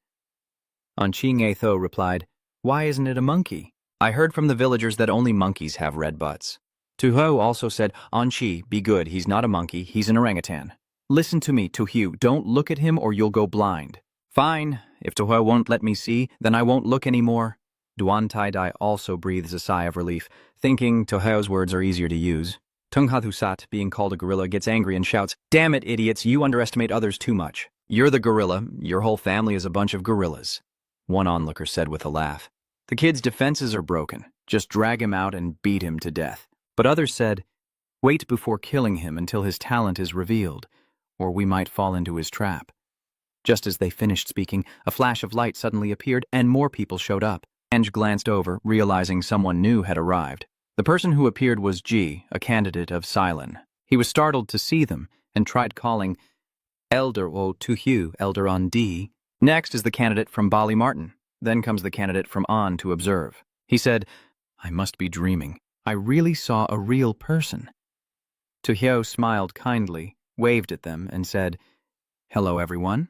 Anchi Ngatho replied, "Why isn't it a monkey? I heard from the villagers that only monkeys have red butts." Tuho also said, "Anchi, be good, he's not a monkey, he's an orangutan." "Listen to me, Tuhiu, don't look at him or you'll go blind." "Fine, if Tuho won't let me see, then I won't look anymore." Duan Tai Dai also breathes a sigh of relief, thinking Toho's words are easier to use. Tung Hathusat, being called a gorilla, gets angry and shouts, "Damn it, idiots, you underestimate others too much. You're the gorilla, your whole family is a bunch of gorillas." One onlooker said with a laugh, "The kid's defenses are broken, just drag him out and beat him to death." But others said, "Wait before killing him until his talent is revealed, or we might fall into his trap." Just as they finished speaking, a flash of light suddenly appeared and more people showed up. Ange glanced over, realizing someone new had arrived. The person who appeared was Ji, a candidate of Silin. He was startled to see them and tried calling, "Elder O Tuhu, Elder on D." Next is the candidate from Bali Martin. Then comes the candidate from On to observe. He said, "I must be dreaming. I really saw a real person." Tuhyo smiled kindly, waved at them, and said, "Hello, everyone."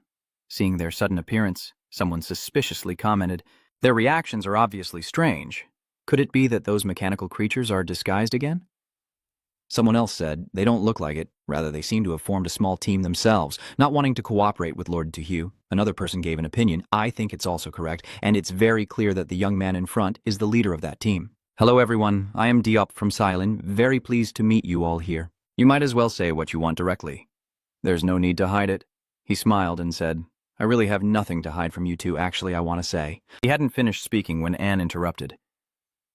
Seeing their sudden appearance, someone suspiciously commented, "Their reactions are obviously strange. Could it be that those mechanical creatures are disguised again?" Someone else said, "They don't look like it. Rather, they seem to have formed a small team themselves, not wanting to cooperate with Lord Tuhyu." Another person gave an opinion. "I think it's also correct, and it's very clear that the young man in front is the leader of that team." "Hello, everyone. I am Diop from Silin. Very pleased to meet you all here. You might as well say what you want directly. There's no need to hide it." He smiled and said, "I really have nothing to hide from you two, actually, I want to say." He hadn't finished speaking when Anne interrupted.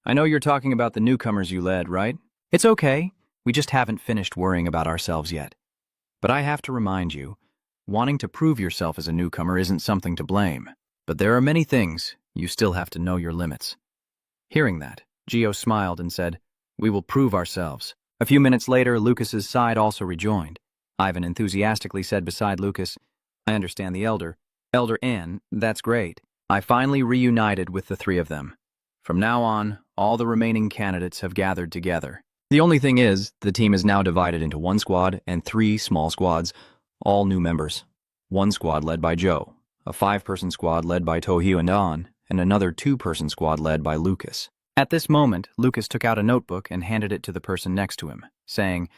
"I know you're talking about the newcomers you led, right? It's okay. We just haven't finished worrying about ourselves yet. But I have to remind you, wanting to prove yourself as a newcomer isn't something to blame. But there are many things. You still have to know your limits." Hearing that, Gio smiled and said, "We will prove ourselves." A few minutes later, Lucas's side also rejoined. Ivan enthusiastically said beside Lucas. I understand the elder. Elder Ann, that's great. I finally reunited with the three of them. From now on, all the remaining candidates have gathered together. The only thing is, the team is now divided into one squad and 3 small squads, all new members. One squad led by Joe, a 5-person squad led by Tojo and An, and another 2-person squad led by Lucas. At this moment, Lucas took out a notebook and handed it to the person next to him, saying,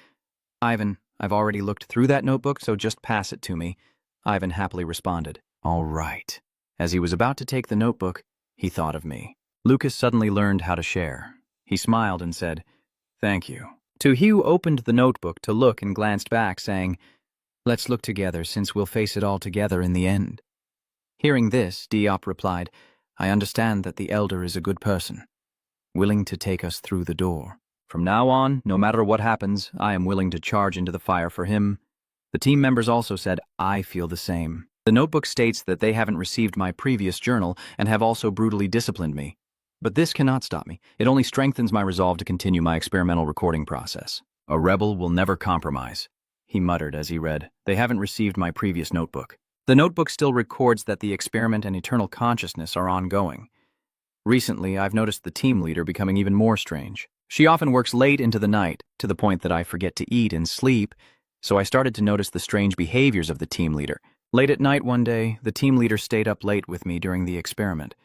Ivan, I've already looked through that notebook, so just pass it to me. Ivan happily responded, all right. As he was about to take the notebook, he thought of me. Lucas suddenly learned how to share. He smiled and said, thank you. Tojo opened the notebook to look and glanced back, saying, let's look together since we'll face it all together in the end. Hearing this, Diop replied, I understand that the elder is a good person, willing to take us through the door. From now on, no matter what happens, I am willing to charge into the fire for him. The team members also said, I feel the same. The notebook states that they haven't received my previous journal and have also brutally disciplined me. But this cannot stop me. It only strengthens my resolve to continue my experimental recording process. A rebel will never compromise, he muttered as he read. They haven't received my previous notebook. The notebook still records that the experiment and eternal consciousness are ongoing. Recently, I've noticed the team leader becoming even more strange. She often works late into the night, to the point that I forget to eat and sleep, so I started to notice the strange behaviors of the team leader. Late at night one day, the team leader stayed up late with me during the experiment.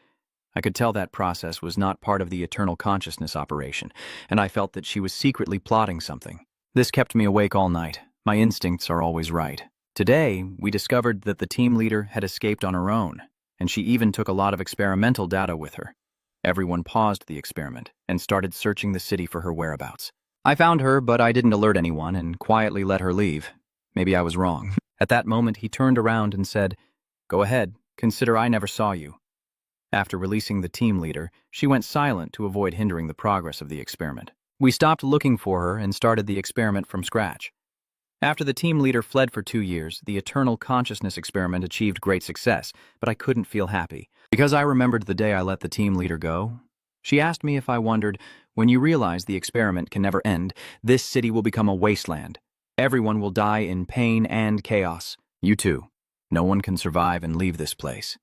I could tell that process was not part of the eternal consciousness operation, and I felt that she was secretly plotting something. This kept me awake all night. My instincts are always right. Today, we discovered that the team leader had escaped on her own, and she even took a lot of experimental data with her. Everyone paused the experiment and started searching the city for her whereabouts. I found her, but I didn't alert anyone and quietly let her leave. Maybe I was wrong. At that moment, he turned around and said, go ahead, consider I never saw you. After releasing the team leader, she went silent to avoid hindering the progress of the experiment. We stopped looking for her and started the experiment from scratch. After the team leader fled for 2 years, the eternal consciousness experiment achieved great success, but I couldn't feel happy. Because I remembered the day I let the team leader go, she asked me if I wondered, when you realize the experiment can never end, this city will become a wasteland. Everyone will die in pain and chaos. You too. No one can survive and leave this place.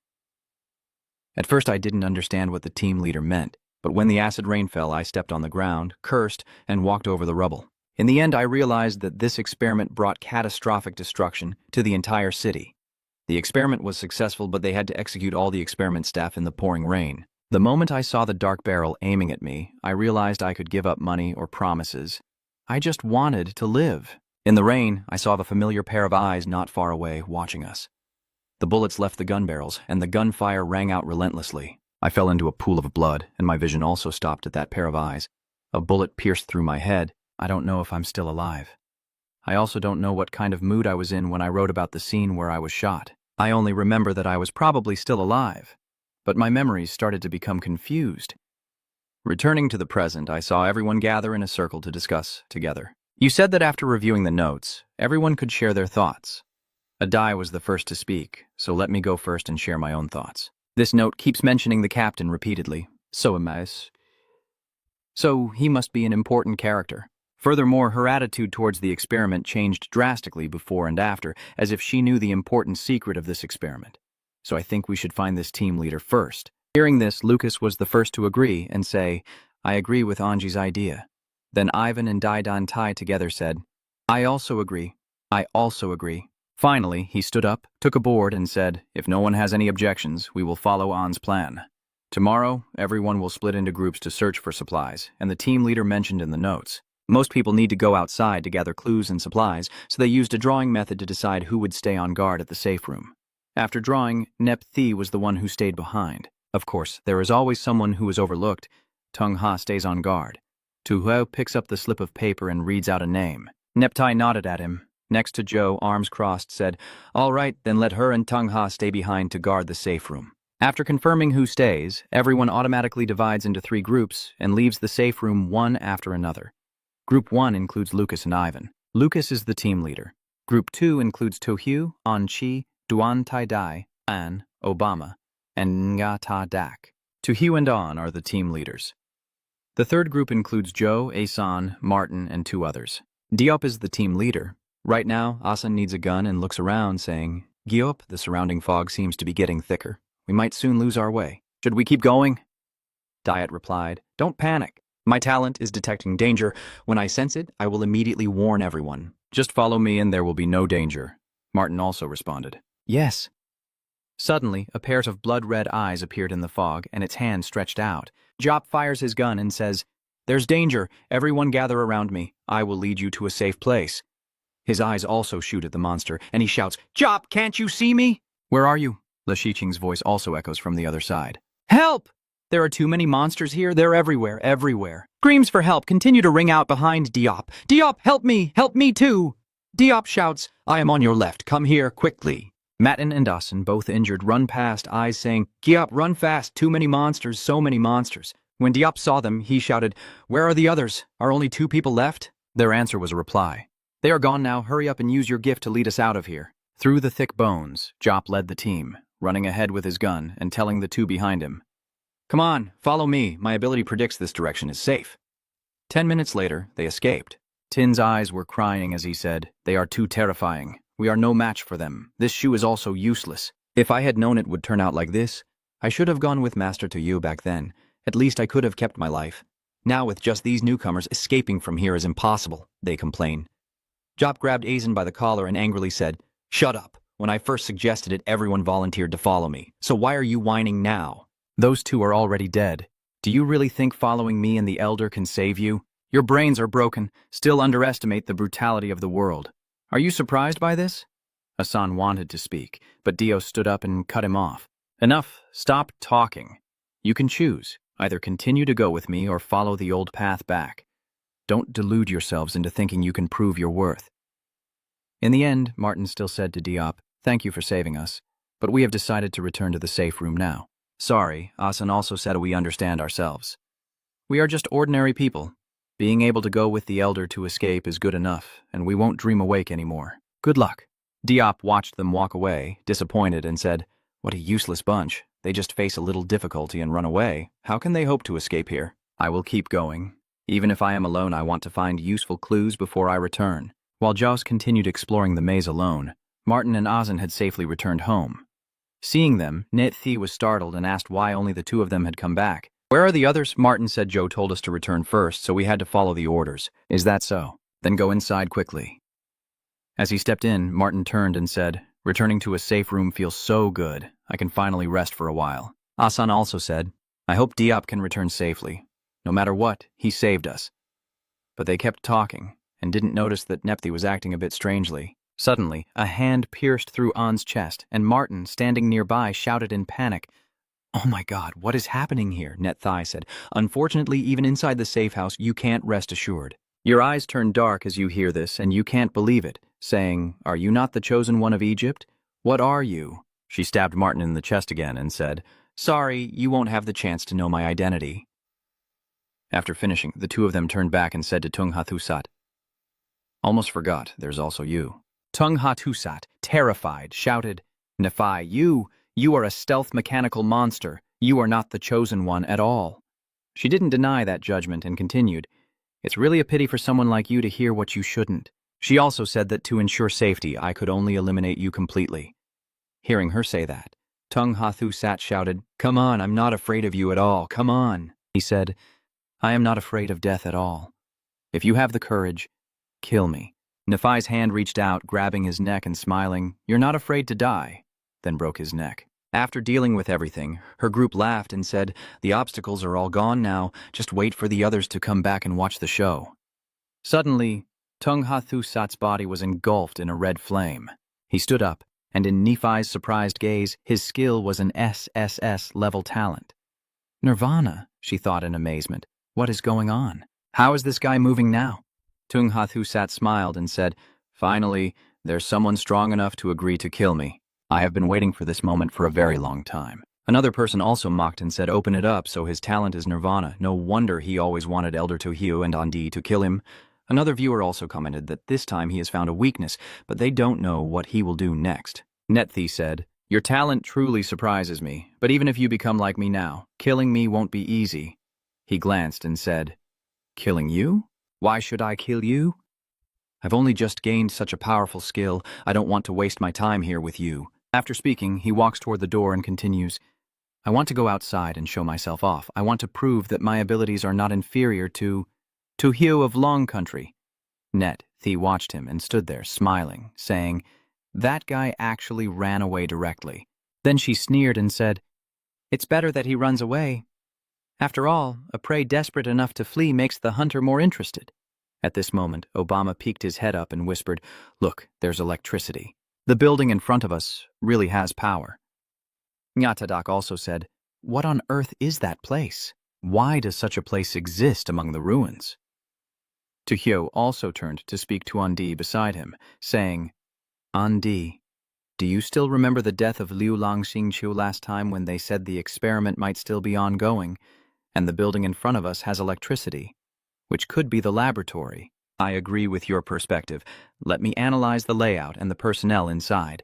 At first I didn't understand what the team leader meant, but when the acid rain fell, I stepped on the ground, cursed, and walked over the rubble. In the end, I realized that this experiment brought catastrophic destruction to the entire city. The experiment was successful, but they had to execute all the experiment staff in the pouring rain. The moment I saw the dark barrel aiming at me, I realized I could give up money or promises. I just wanted to live. In the rain, I saw the familiar pair of eyes not far away, watching us. The bullets left the gun barrels, and the gunfire rang out relentlessly. I fell into a pool of blood, and my vision also stopped at that pair of eyes. A bullet pierced through my head. I don't know if I'm still alive. I also don't know what kind of mood I was in when I wrote about the scene where I was shot. I only remember that I was probably still alive, but my memories started to become confused. Returning to the present, I saw everyone gather in a circle to discuss together. You said that after reviewing the notes, everyone could share their thoughts. Adai was the first to speak, so let me go first and share my own thoughts. This note keeps mentioning the captain repeatedly. So he must be an important character. Furthermore, her attitude towards the experiment changed drastically before and after, as if she knew the important secret of this experiment. So I think we should find this team leader first. Hearing this, Lucas was the first to agree and say, I agree with Anji's idea. Then Ivan and Daidan Tai together said, I also agree. I also agree. Finally, he stood up, took a board, and said, if no one has any objections, we will follow An's plan. Tomorrow, everyone will split into groups to search for supplies, and the team leader mentioned in the notes. Most people need to go outside to gather clues and supplies, so they used a drawing method to decide who would stay on guard at the safe room. After drawing, Nep Thi was the one who stayed behind. Of course, there is always someone who is overlooked. Tung Ha stays on guard. Tu Huo picks up the slip of paper and reads out a name. Nep Tai nodded at him. Next to Joe, arms crossed, said, all right, then let her and Tung Ha stay behind to guard the safe room. After confirming who stays, everyone automatically divides into 3 groups and leaves the safe room one after another. Group 1 includes Lucas and Ivan. Lucas is the team leader. Group 2 includes Tohyu, An-chi, Duan Tai-dai, An, Obama, and Nga Ta-dak. Tohyu and An are the team leaders. The third group includes Joe, Asan, Martin, and 2 others. Diop is the team leader. Right now, Asan needs a gun and looks around, saying, Giop, the surrounding fog seems to be getting thicker. We might soon lose our way. Should we keep going? Diet replied, Don't panic. My talent is detecting danger. When I sense it, I will immediately warn everyone. Just follow me and there will be no danger. Martin also responded. Yes. Suddenly, a pair of blood-red eyes appeared in the fog and its hand stretched out. Jop fires his gun and says, There's danger. Everyone gather around me. I will lead you to a safe place. His eyes also shoot at the monster, and he shouts, Jop, can't you see me? Where are you? Le Shiqing's voice also echoes from the other side. Help! There are too many monsters here. They're everywhere, everywhere. Screams for help continue to ring out behind Diop. Diop, help me! Help me too! Diop shouts, I am on your left. Come here, quickly. Matin and Asan, both injured, run past, eyes saying, Diop, run fast. Too many monsters, so many monsters. When Diop saw them, he shouted, Where are the others? Are only 2 people left? Their answer was a reply. They are gone now. Hurry up and use your gift to lead us out of here. Through the thick bones, Jop led the team, running ahead with his gun and telling the 2 behind him, Come on, follow me. My ability predicts this direction is safe. 10 minutes later, they escaped. Tin's eyes were crying as he said, They are too terrifying. We are no match for them. This shoe is also useless. If I had known it would turn out like this, I should have gone with Master Tojo back then. At least I could have kept my life. Now with just these newcomers, escaping from here is impossible, they complain. Jop grabbed Azen by the collar and angrily said, Shut up. When I first suggested it, everyone volunteered to follow me. So why are you whining now? Those 2 are already dead. Do you really think following me and the Elder can save you? Your brains are broken. Still underestimate the brutality of the world. Are you surprised by this? Asan wanted to speak, but Dio stood up and cut him off. Enough. Stop talking. You can choose. Either continue to go with me or follow the old path back. Don't delude yourselves into thinking you can prove your worth. In the end, Martin still said to Diop, Thank you for saving us, but we have decided to return to the safe room now. Sorry, Asan also said we understand ourselves. We are just ordinary people. Being able to go with the Elder to escape is good enough, and we won't dream awake anymore. Good luck. Diop watched them walk away, disappointed, and said, What a useless bunch. They just face a little difficulty and run away. How can they hope to escape here? I will keep going. Even if I am alone, I want to find useful clues before I return. While Jaws continued exploring the maze alone, Martin and Azen had safely returned home. Seeing them, Net-Thi was startled and asked why only the 2 of them had come back. Where are the others? Martin said Joe told us to return first, so we had to follow the orders. Is that so? Then go inside quickly. As he stepped in, Martin turned and said, Returning to a safe room feels so good. I can finally rest for a while. Asan also said, I hope Diop can return safely. No matter what, he saved us. But they kept talking, and didn't notice that Nepthi was acting a bit strangely. Suddenly, a hand pierced through An's chest, and Martin, standing nearby, shouted in panic, Oh my God, what is happening here? Net-Thi said, Unfortunately, even inside the safe house, you can't rest assured. Your eyes turn dark as you hear this, and you can't believe it, saying, Are you not the chosen one of Egypt? What are you? She stabbed Martin in the chest again and said, Sorry, you won't have the chance to know my identity. After finishing, the 2 of them turned back and said to Tung Hathusat, Almost forgot, there's also you. Tung Hathusat, terrified, shouted, Nephi, you are a stealth mechanical monster. You are not the chosen one at all. She didn't deny that judgment and continued, It's really a pity for someone like you to hear what you shouldn't. She also said that to ensure safety, I could only eliminate you completely. Hearing her say that, Tung Hathusat shouted, Come on, I'm not afraid of you at all, come on. He said, I am not afraid of death at all. If you have the courage, kill me. Nephi's hand reached out, grabbing his neck and smiling, You're not afraid to die, then broke his neck. After dealing with everything, her group laughed and said, The obstacles are all gone now, just wait for the others to come back and watch the show. Suddenly, Tung Hathusat's body was engulfed in a red flame. He stood up, and in Nephi's surprised gaze, his skill was an SSS-level talent. Nirvana, she thought in amazement. What is going on? How is this guy moving now? Tung Hathusat smiled and said, Finally, there's someone strong enough to agree to kill me. I have been waiting for this moment for a very long time. Another person also mocked and said, Open it up, so his talent is Nirvana. No wonder he always wanted Elder Tojo and Andi to kill him. Another viewer also commented that this time he has found a weakness, but they don't know what he will do next. Net-Thi said, Your talent truly surprises me, but even if you become like me now, killing me won't be easy. He glanced and said, Killing you? Why should I kill you? I've only just gained such a powerful skill. I don't want to waste my time here with you. After speaking, he walks toward the door and continues, I want to go outside and show myself off. I want to prove that my abilities are not inferior to Hugh of Long Country. Net, Thee watched him and stood there, smiling, saying, that guy actually ran away directly. Then she sneered and said, it's better that he runs away. After all, a prey desperate enough to flee makes the hunter more interested. At this moment, Obama peeked his head up and whispered, look, there's electricity. The building in front of us really has power. Nyatadak also said, what on earth is that place? Why does such a place exist among the ruins? Tojo also turned to speak to Andi beside him, saying, Andi, do you still remember the death of Liu Lang Xingqiu last time when they said the experiment might still be ongoing, and the building in front of us has electricity, which could be the laboratory? I agree with your perspective. Let me analyze the layout and the personnel inside.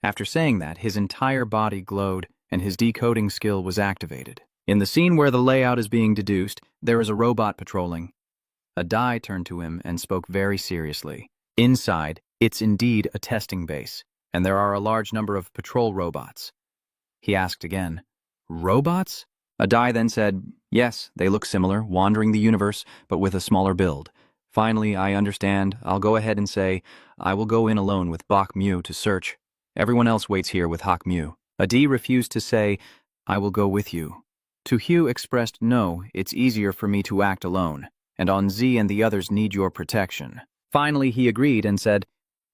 After saying that, his entire body glowed, and his decoding skill was activated. In the scene where the layout is being deduced, there is a robot patrolling. A Dai turned to him and spoke very seriously. Inside, it's indeed a testing base, and there are a large number of patrol robots. He asked again, robots? A Dai then said, yes, they look similar, wandering the universe, but with a smaller build. Finally, I understand. I'll go ahead and say, I will go in alone with Bok Mu to search. Everyone else waits here with Hak Mu. Adi refused to say, I will go with you. To Hugh expressed, no, it's easier for me to act alone, and Onzi and the others need your protection. Finally, he agreed and said,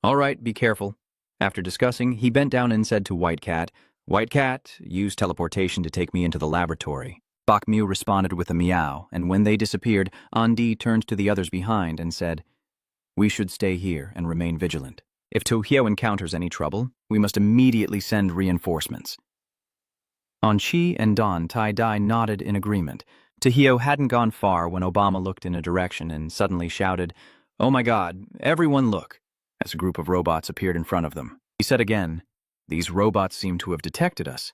all right, be careful. After discussing, he bent down and said to White Cat, White Cat, use teleportation to take me into the laboratory. Bok Mu responded with a meow, and when they disappeared, Andi turned to the others behind and said, we should stay here and remain vigilant. If Tohyo encounters any trouble, we must immediately send reinforcements. Anchi and Don Tai-Dai nodded in agreement. Tohyo hadn't gone far when Obama looked in a direction and suddenly shouted, oh my God, everyone look, as a group of robots appeared in front of them. He said again, these robots seem to have detected us.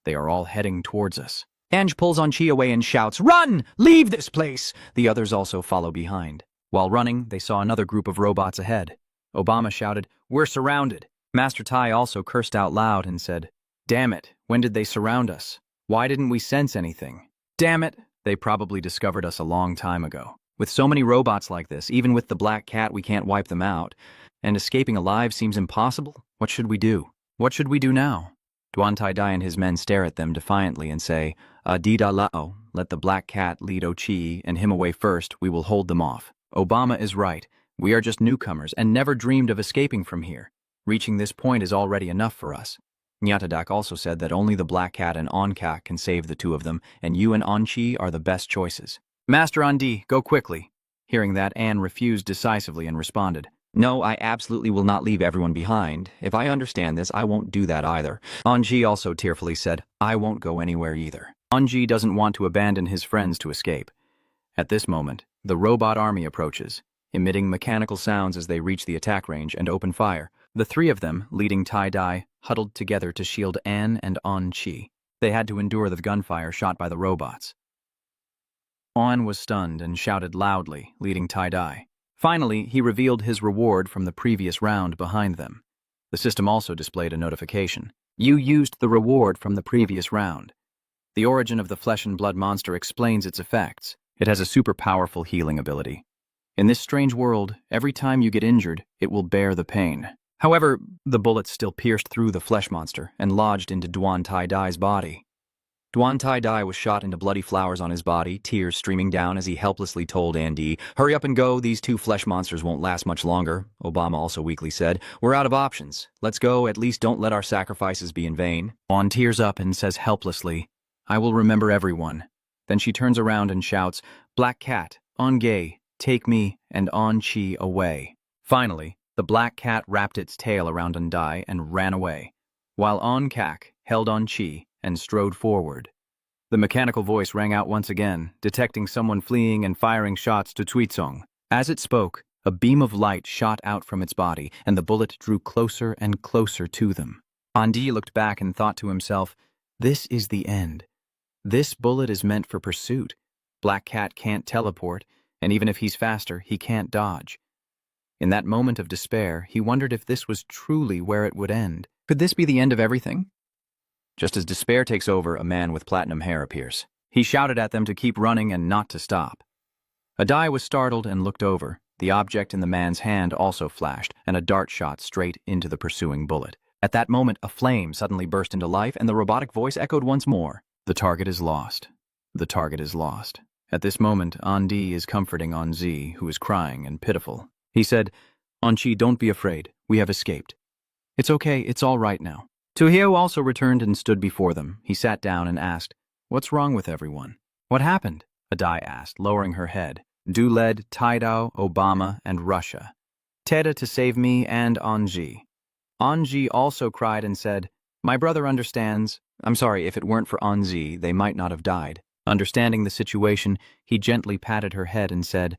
They are all heading towards us. Ange pulls Anchi away and shouts, run! Leave this place! The others also follow behind. While running, they saw another group of robots ahead. Obama shouted, we're surrounded. Master Tai also cursed out loud and said, damn it, when did they surround us? Why didn't we sense anything? Damn it, they probably discovered us a long time ago. With so many robots like this, even with the black cat we can't wipe them out, and escaping alive seems impossible. What should we do? What should we do now? Duan Tai-Dai and his men stare at them defiantly and say, Dida Lao, let the black cat lead Ochi and him away first, we will hold them off. Obama is right. We are just newcomers and never dreamed of escaping from here. Reaching this point is already enough for us. Nyatadak also said that only the Black Cat and Onka can save the two of them, and you and Onchi are the best choices. Master Andi, go quickly. Hearing that, Anne refused decisively and responded, no, I absolutely will not leave everyone behind. If I understand this, I won't do that either. Onji also tearfully said, I won't go anywhere either. Onji doesn't want to abandon his friends to escape. At this moment, the robot army approaches, emitting mechanical sounds as they reach the attack range and open fire. The three of them, leading Tai-Dai, huddled together to shield Anne and On-Chi. They had to endure the gunfire shot by the robots. On was stunned and shouted loudly, leading Tai-Dai. Finally, he revealed his reward from the previous round behind them. The system also displayed a notification. You used the reward from the previous round. The origin of the flesh and blood monster explains its effects. It has a super powerful healing ability. In this strange world, every time you get injured, it will bear the pain. However, the bullets still pierced through the flesh monster and lodged into Duan Tai-Dai's body. Duan Tai-Dai was shot into bloody flowers on his body, tears streaming down as he helplessly told Andy, hurry up and go, these two flesh monsters won't last much longer. Obama also weakly said, we're out of options. Let's go, at least don't let our sacrifices be in vain. On tears up and says helplessly, I will remember everyone. Then she turns around and shouts, Black Cat, On Gay, take me and On-Chi away. Finally, the black cat wrapped its tail around Undai and ran away, while On-Kak held On-Chi and strode forward. The mechanical voice rang out once again, detecting someone fleeing and firing shots to Tuitsong. As it spoke, a beam of light shot out from its body, and the bullet drew closer and closer to them. Andi looked back and thought to himself, this is the end. This bullet is meant for pursuit. Black Cat can't teleport, and even if he's faster, he can't dodge. In that moment of despair, he wondered if this was truly where it would end. Could this be the end of everything? Just as despair takes over, a man with platinum hair appears. He shouted at them to keep running and not to stop. Adai was startled and looked over. The object in the man's hand also flashed, and a dart shot straight into the pursuing bullet. At that moment, a flame suddenly burst into life, and the robotic voice echoed once more. The target is lost. The target is lost. At this moment, Andi is comforting Onzi, who is crying and pitiful. He said, "Onchi, don't be afraid. We have escaped. It's okay, it's all right now." Tojo also returned and stood before them. He sat down and asked, "What's wrong with everyone?" "What happened?" Adai asked, lowering her head. "Du led Taidao, Obama, and Russia. Teda to save me and Onji." Onji also cried and said, "My brother understands. I'm sorry, if it weren't for Onji, they might not have died." Understanding the situation, he gently patted her head and said,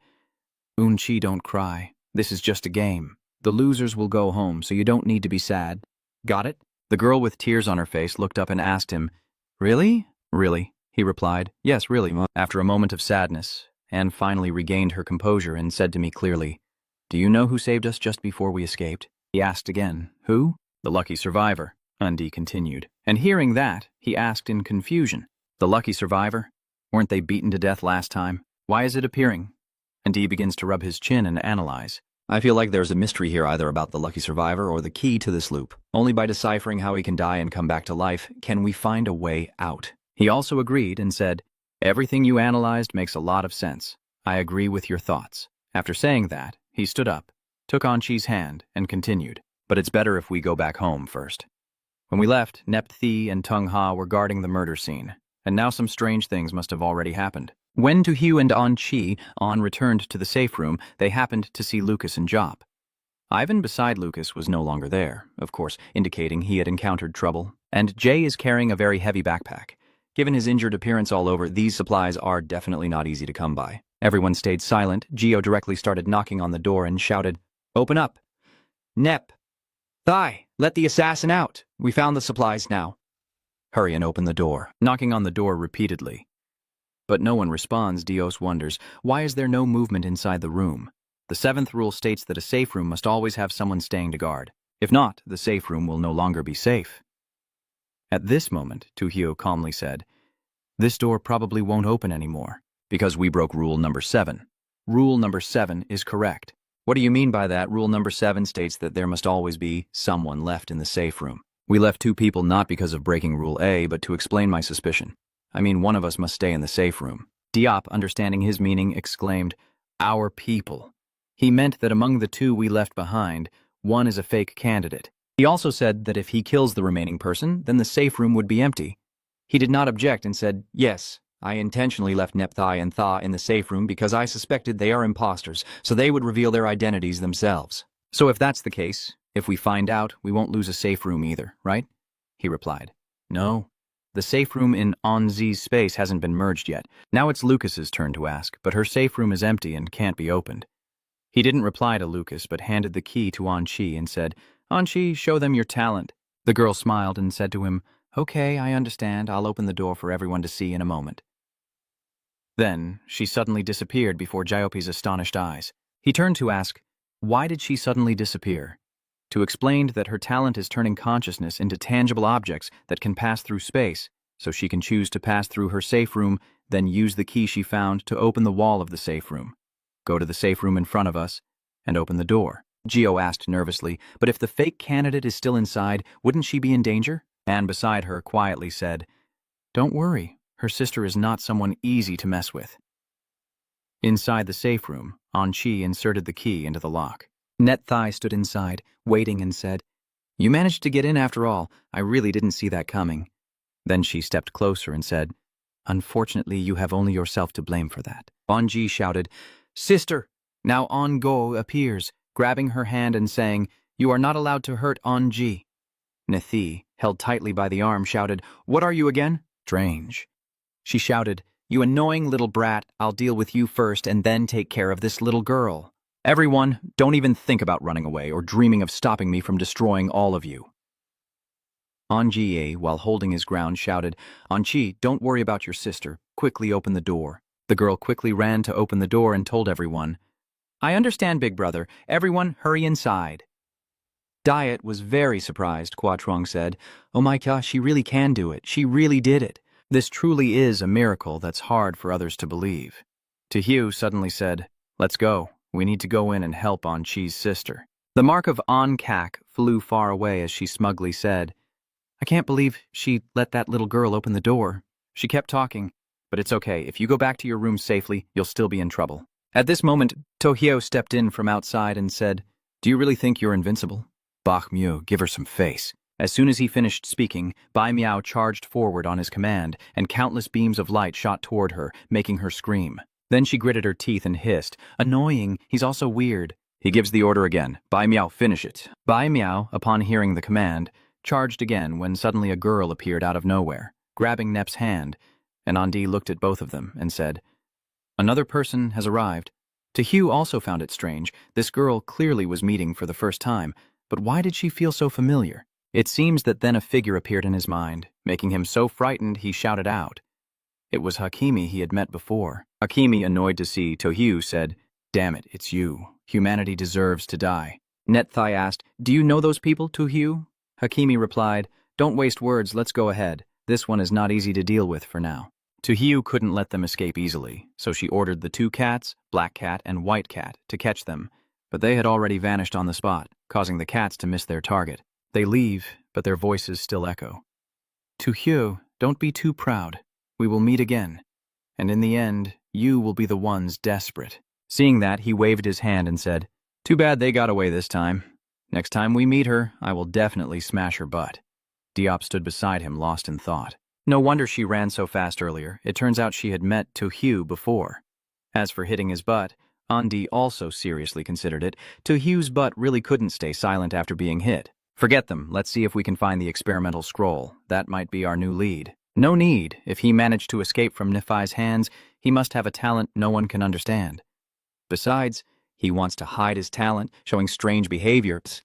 "Unchi, don't cry. This is just a game. The losers will go home, so you don't need to be sad. Got it?" The girl with tears on her face looked up and asked him, "Really?" "Really," he replied. "Yes, really." After a moment of sadness, Anne finally regained her composure and said to me clearly, "Do you know who saved us just before we escaped?" He asked again, "Who?" "The lucky survivor," Andi continued. And hearing that, he asked in confusion, "The lucky survivor? Weren't they beaten to death last time? Why is it appearing?" Andi begins to rub his chin and analyze. "I feel like there's a mystery here either about the lucky survivor or the key to this loop. Only by deciphering how he can die and come back to life can we find a way out." He also agreed and said, "Everything you analyzed makes a lot of sense. I agree with your thoughts." After saying that, he stood up, took Onchi's hand, and continued, "But it's better if we go back home first." When we left, Nep Thi and Tung Ha were guarding the murder scene, and now some strange things must have already happened. When To Hugh and Onchi returned to the safe room, they happened to see Lucas and Jop. Ivan beside Lucas was no longer there, of course, indicating he had encountered trouble, and Jay is carrying a very heavy backpack. Given his injured appearance all over, these supplies are definitely not easy to come by. Everyone stayed silent. Geo directly started knocking on the door and shouted, "Open up! Nep! Thai! Let the assassin out! We found the supplies now. Hurry and open the door." Knocking on the door repeatedly. But no one responds. Dios wonders, why is there no movement inside the room? The 7th rule states that a safe room must always have someone staying to guard. If not, the safe room will no longer be safe. At this moment, Tuhio calmly said, "This door probably won't open anymore, because we broke rule number 7. Rule number 7 is correct." "What do you mean by that?" "Rule number 7 states that there must always be someone left in the safe room. We left 2 people not because of breaking rule A, but to explain my suspicion. I mean, one of us must stay in the safe room." Diop, understanding his meaning, exclaimed, "Our people." He meant that among the 2 we left behind, one is a fake candidate. He also said that if he kills the remaining person, then the safe room would be empty. He did not object and said, "Yes, I intentionally left Nepthai and Tha in the safe room because I suspected they are imposters, so they would reveal their identities themselves." "So if that's the case, if we find out, we won't lose a safe room either, right?" He replied, "No. The safe room in Onzi's space hasn't been merged yet. Now it's Lucas's turn to ask, but her safe room is empty and can't be opened." He didn't reply to Lucas, but handed the key to Anchi and said, "Anchi, show them your talent." The girl smiled and said to him, "Okay, I understand. I'll open the door for everyone to see in a moment." Then, she suddenly disappeared before Jyopi's astonished eyes. He turned to ask, why did she suddenly disappear? To explain that her talent is turning consciousness into tangible objects that can pass through space, so she can choose to pass through her safe room, then use the key she found to open the wall of the safe room. Go to the safe room in front of us, and open the door. Geo asked nervously, but if the fake candidate is still inside, wouldn't she be in danger? Anne beside her quietly said, "Don't worry, her sister is not someone easy to mess with." Inside the safe room, Anchi inserted the key into the lock. Net Thigh stood inside, waiting, and said, "You managed to get in after all. I really didn't see that coming." Then she stepped closer and said, "Unfortunately, you have only yourself to blame for that." Anji shouted, "Sister!" Now On-Go appears, grabbing her hand and saying, "You are not allowed to hurt Anji." Nethi, held tightly by the arm, shouted, "What are you again?" "Strange." She shouted, "You annoying little brat, I'll deal with you first and then take care of this little girl. Everyone, don't even think about running away or dreaming of stopping me from destroying all of you." Anji, while holding his ground, shouted, "Anchi, don't worry about your sister. Quickly open the door." The girl quickly ran to open the door and told everyone, I understand, big brother. Everyone, hurry inside. Diet was very surprised, Quatruong said. Oh my gosh, she really can do it. She really did it. This truly is a miracle that's hard for others to believe. Tojo suddenly said, let's go. We need to go in and help On Chi's sister. The mark of anicap flew far away as she smugly said, I can't believe she let that little girl open the door. She kept talking, but it's okay. If you go back to your room safely, you'll still be in trouble. At this moment, Tojo stepped in from outside and said, do you really think you're invincible? Bach Miu, give her some face. As soon as he finished speaking, Bai Miao charged forward on his command, and countless beams of light shot toward her, making her scream. Then she gritted her teeth and hissed, annoying, he's also weird. He gives the order again. Bai Miao, finish it. Bai Miao, upon hearing the command, charged again when suddenly a girl appeared out of nowhere, grabbing Nep's hand, and Andi looked at both of them and said, another person has arrived. Tojo also found it strange. This girl clearly was meeting for the first time, but why did she feel so familiar? It seems that then a figure appeared in his mind, making him so frightened he shouted out. It was Hakimi he had met before. Hakimi, annoyed to see Tojo, said, damn it, it's you. Humanity deserves to die. Netai asked, do you know those people, Tojo? Hakimi replied, don't waste words, let's go ahead. This one is not easy to deal with for now. Tojo couldn't let them escape easily, so she ordered the two cats, Black Cat and White Cat, to catch them, but they had already vanished on the spot, causing the cats to miss their target. They leave, but their voices still echo. Tojo, don't be too proud. We will meet again. And in the end, you will be the ones desperate. Seeing that, he waved his hand and said, too bad they got away this time. Next time we meet her, I will definitely smash her butt. Diop stood beside him, lost in thought. No wonder she ran so fast earlier. It turns out she had met Tojo before. As for hitting his butt, Andi also seriously considered it. Tojo's butt really couldn't stay silent after being hit. Forget them. Let's see if we can find the experimental scroll. That might be our new lead. No need. If he managed to escape from Nifai's hands, he must have a talent no one can understand. Besides, he wants to hide his talent, showing strange behaviors.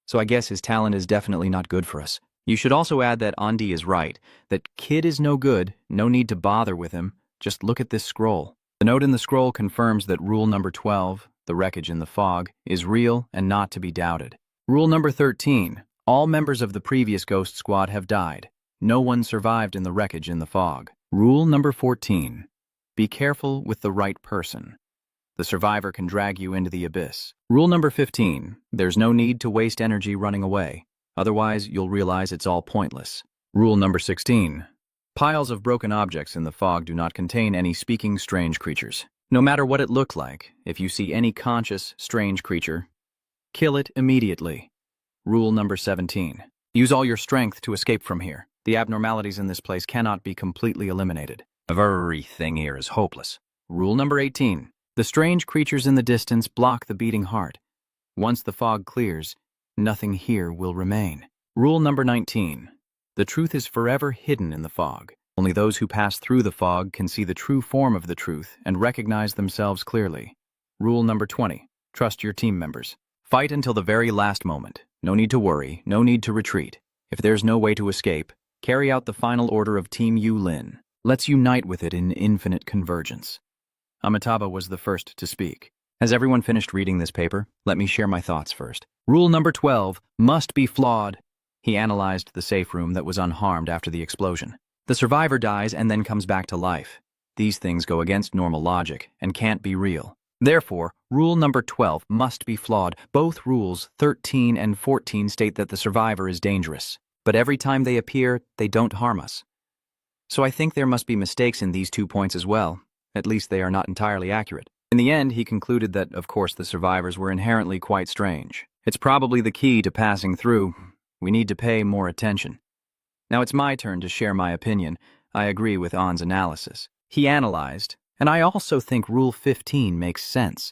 So I guess his talent is definitely not good for us. You should also add that Andi is right, that Kid is no good, no need to bother with him, just look at this scroll. The note in the scroll confirms that rule number 12, the wreckage in the fog, is real and not to be doubted. Rule number 13, all members of the previous Ghost Squad have died. No one survived in the wreckage in the fog. Rule number 14, be careful with the right person. The survivor can drag you into the abyss. Rule number 15, there's no need to waste energy running away. Otherwise, you'll realize it's all pointless. Rule number 16, piles of broken objects in the fog do not contain any speaking strange creatures. No matter what it looked like, if you see any conscious strange creature, kill it immediately. Rule number 17, use all your strength to escape from here. The abnormalities in this place cannot be completely eliminated. Everything here is hopeless. Rule number 18, the strange creatures in the distance block the beating heart. Once the fog clears, nothing here will remain. Rule number 19. The truth is forever hidden in the fog. Only those who pass through the fog can see the true form of the truth and recognize themselves clearly. Rule number 20. Trust your team members. Fight until the very last moment. No need to worry, no need to retreat. If there's no way to escape, carry out the final order of Team Yulin. Let's unite with it in infinite convergence. Amitabha was the first to speak. Has everyone finished reading this paper? Let me share my thoughts first. Rule number 12 must be flawed. He analyzed the safe room that was unharmed after the explosion. The survivor dies and then comes back to life. These things go against normal logic and can't be real. Therefore, rule number 12 must be flawed. Both rules 13 and 14 state that the survivor is dangerous, but every time they appear, they don't harm us. So I think there must be mistakes in these 2 points as well. At least they are not entirely accurate. In the end, he concluded that, of course, the survivors were inherently quite strange. It's probably the key to passing through. We need to pay more attention. Now it's my turn to share my opinion. I agree with On's analysis. He analyzed, and I also think Rule 15 makes sense.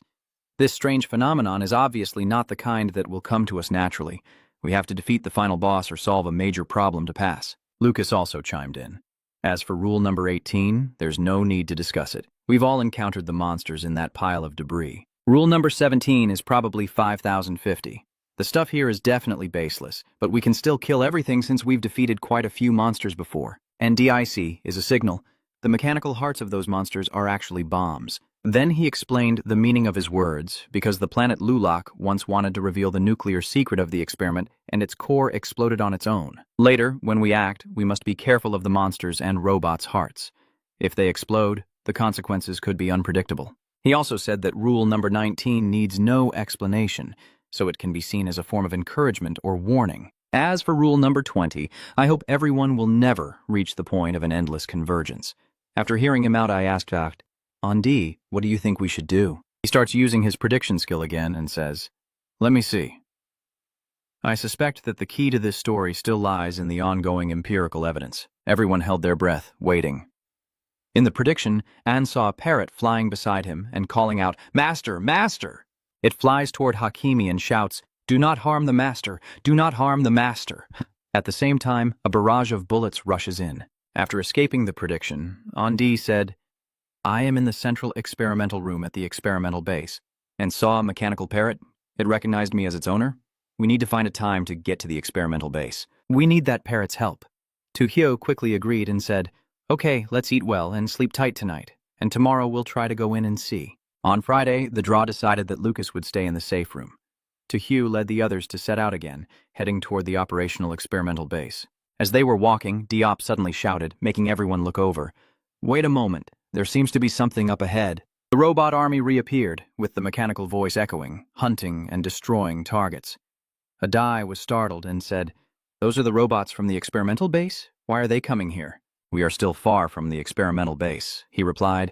This strange phenomenon is obviously not the kind that will come to us naturally. We have to defeat the final boss or solve a major problem to pass. Lucas also chimed in. As for rule number 18, there's no need to discuss it. We've all encountered the monsters in that pile of debris. Rule number 17 is probably 5050. The stuff here is definitely baseless, but we can still kill everything since we've defeated quite a few monsters before. And DIC is a signal. The mechanical hearts of those monsters are actually bombs. Then he explained the meaning of his words, because the planet Lulak once wanted to reveal the nuclear secret of the experiment, and its core exploded on its own. Later, when we act, we must be careful of the monsters' and robots' hearts. If they explode, the consequences could be unpredictable. He also said that rule number 19 needs no explanation, so it can be seen as a form of encouragement or warning. As for rule number 20, I hope everyone will never reach the point of an endless convergence. After hearing him out, I asked Andi, what do you think we should do? He starts using his prediction skill again and says, let me see. I suspect that the key to this story still lies in the ongoing empirical evidence. Everyone held their breath, waiting. In the prediction, Anne saw a parrot flying beside him and calling out, Master! Master! It flies toward Hakimi and shouts, Do not harm the master! Do not harm the master! At the same time, a barrage of bullets rushes in. After escaping the prediction, Andi said, I am in the central experimental room at the experimental base, and saw a mechanical parrot. It recognized me as its owner. We need to find a time to get to the experimental base. We need that parrot's help. Tojo quickly agreed and said, Okay, let's eat well and sleep tight tonight, and tomorrow we'll try to go in and see. On Friday, the draw decided that Lucas would stay in the safe room. Tojo led the others to set out again, heading toward the operational experimental base. As they were walking, Diop suddenly shouted, making everyone look over. Wait a moment. There seems to be something up ahead. The robot army reappeared, with the mechanical voice echoing, hunting and destroying targets. Adai was startled and said, Those are the robots from the experimental base? Why are they coming here? We are still far from the experimental base, he replied.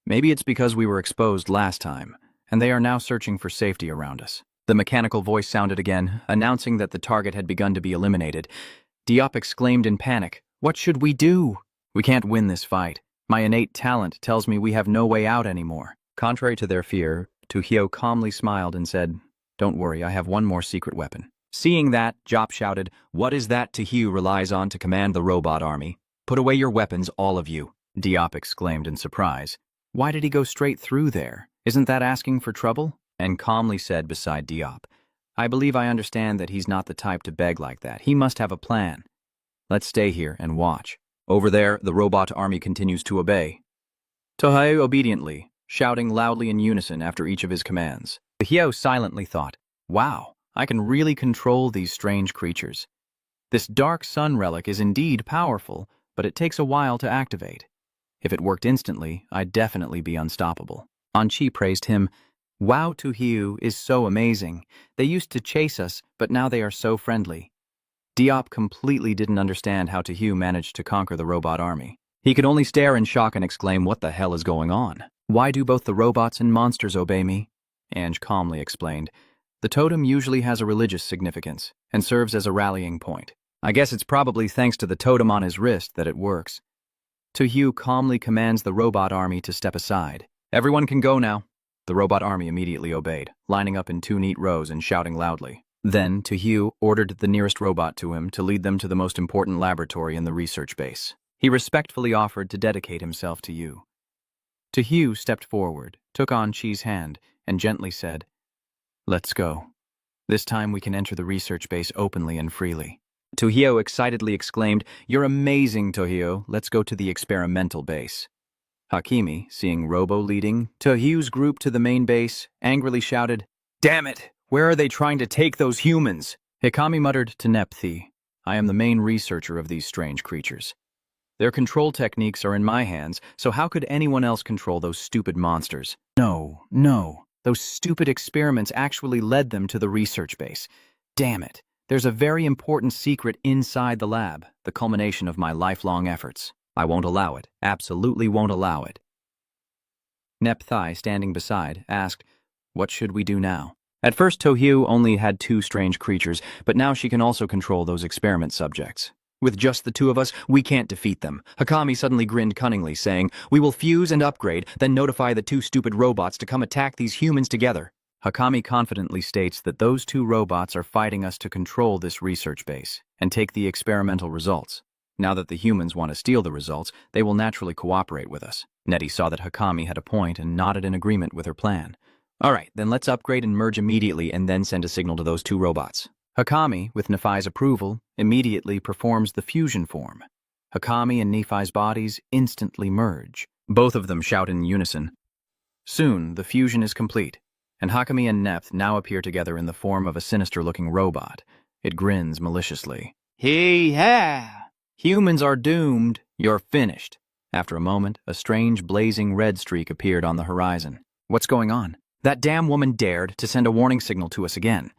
Maybe it's because we were exposed last time, and they are now searching for safety around us. The mechanical voice sounded again, announcing that the target had begun to be eliminated. Diop exclaimed in panic, What should we do? We can't win this fight. My innate talent tells me we have no way out anymore. Contrary to their fear, Tojo calmly smiled and said, Don't worry, I have one more secret weapon. Seeing that, Jop shouted, What is that Tojo relies on to command the robot army? Put away your weapons, all of you. Diop exclaimed in surprise. Why did he go straight through there? Isn't that asking for trouble? And calmly said beside Diop, I believe I understand that he's not the type to beg like that. He must have a plan. Let's stay here and watch. Over there, the robot army continues to obey. Tojo obediently, shouting loudly in unison after each of his commands. Tojo silently thought, Wow, I can really control these strange creatures. This dark sun relic is indeed powerful, but it takes a while to activate. If it worked instantly, I'd definitely be unstoppable. Anchi praised him. Wow, Tojo is so amazing. They used to chase us, but now they are so friendly. Diop completely didn't understand how Tojo managed to conquer the robot army. He could only stare in shock and exclaim, What the hell is going on? Why do both the robots and monsters obey me? Ange calmly explained. The totem usually has a religious significance and serves as a rallying point. I guess it's probably thanks to the totem on his wrist that it works. Tojo calmly commands the robot army to step aside. Everyone can go now. The robot army immediately obeyed, lining up in 2 neat rows and shouting loudly. Then, Tojo ordered the nearest robot to him to lead them to the most important laboratory in the research base. He respectfully offered to dedicate himself to you. Tojo stepped forward, took Anchi's hand, and gently said, Let's go. This time we can enter the research base openly and freely. Tojo excitedly exclaimed, You're amazing, Tojo. Let's go to the experimental base. Hakimi, seeing Robo leading Tojo's group to the main base, angrily shouted, Damn it! Where are they trying to take those humans? Hikami muttered to Nepthi, I am the main researcher of these strange creatures. Their control techniques are in my hands, so how could anyone else control those stupid monsters? No. Those stupid experiments actually led them to the research base. Damn it. There's a very important secret inside the lab, the culmination of my lifelong efforts. I won't allow it. Absolutely won't allow it. Nepthi, standing beside, asked, What should we do now? At first, Tojo only had 2 strange creatures, but now she can also control those experiment subjects. With just the 2 of us, we can't defeat them. Hakami suddenly grinned cunningly, saying, We will fuse and upgrade, then notify the 2 stupid robots to come attack these humans together. Hakami confidently states that those 2 robots are fighting us to control this research base and take the experimental results. Now that the humans want to steal the results, they will naturally cooperate with us. Nettie saw that Hakami had a point and nodded in agreement with her plan. All right, then let's upgrade and merge immediately and then send a signal to those 2 robots. Hakami, with Nephi's approval, immediately performs the fusion form. Hakami and Nephi's bodies instantly merge. Both of them shout in unison, Soon, the fusion is complete, and Hakami and Neph now appear together in the form of a sinister-looking robot. It grins maliciously. Hee-ha! Humans are doomed. You're finished. After a moment, a strange blazing red streak appeared on the horizon. What's going on? That damn woman dared to send a warning signal to us again.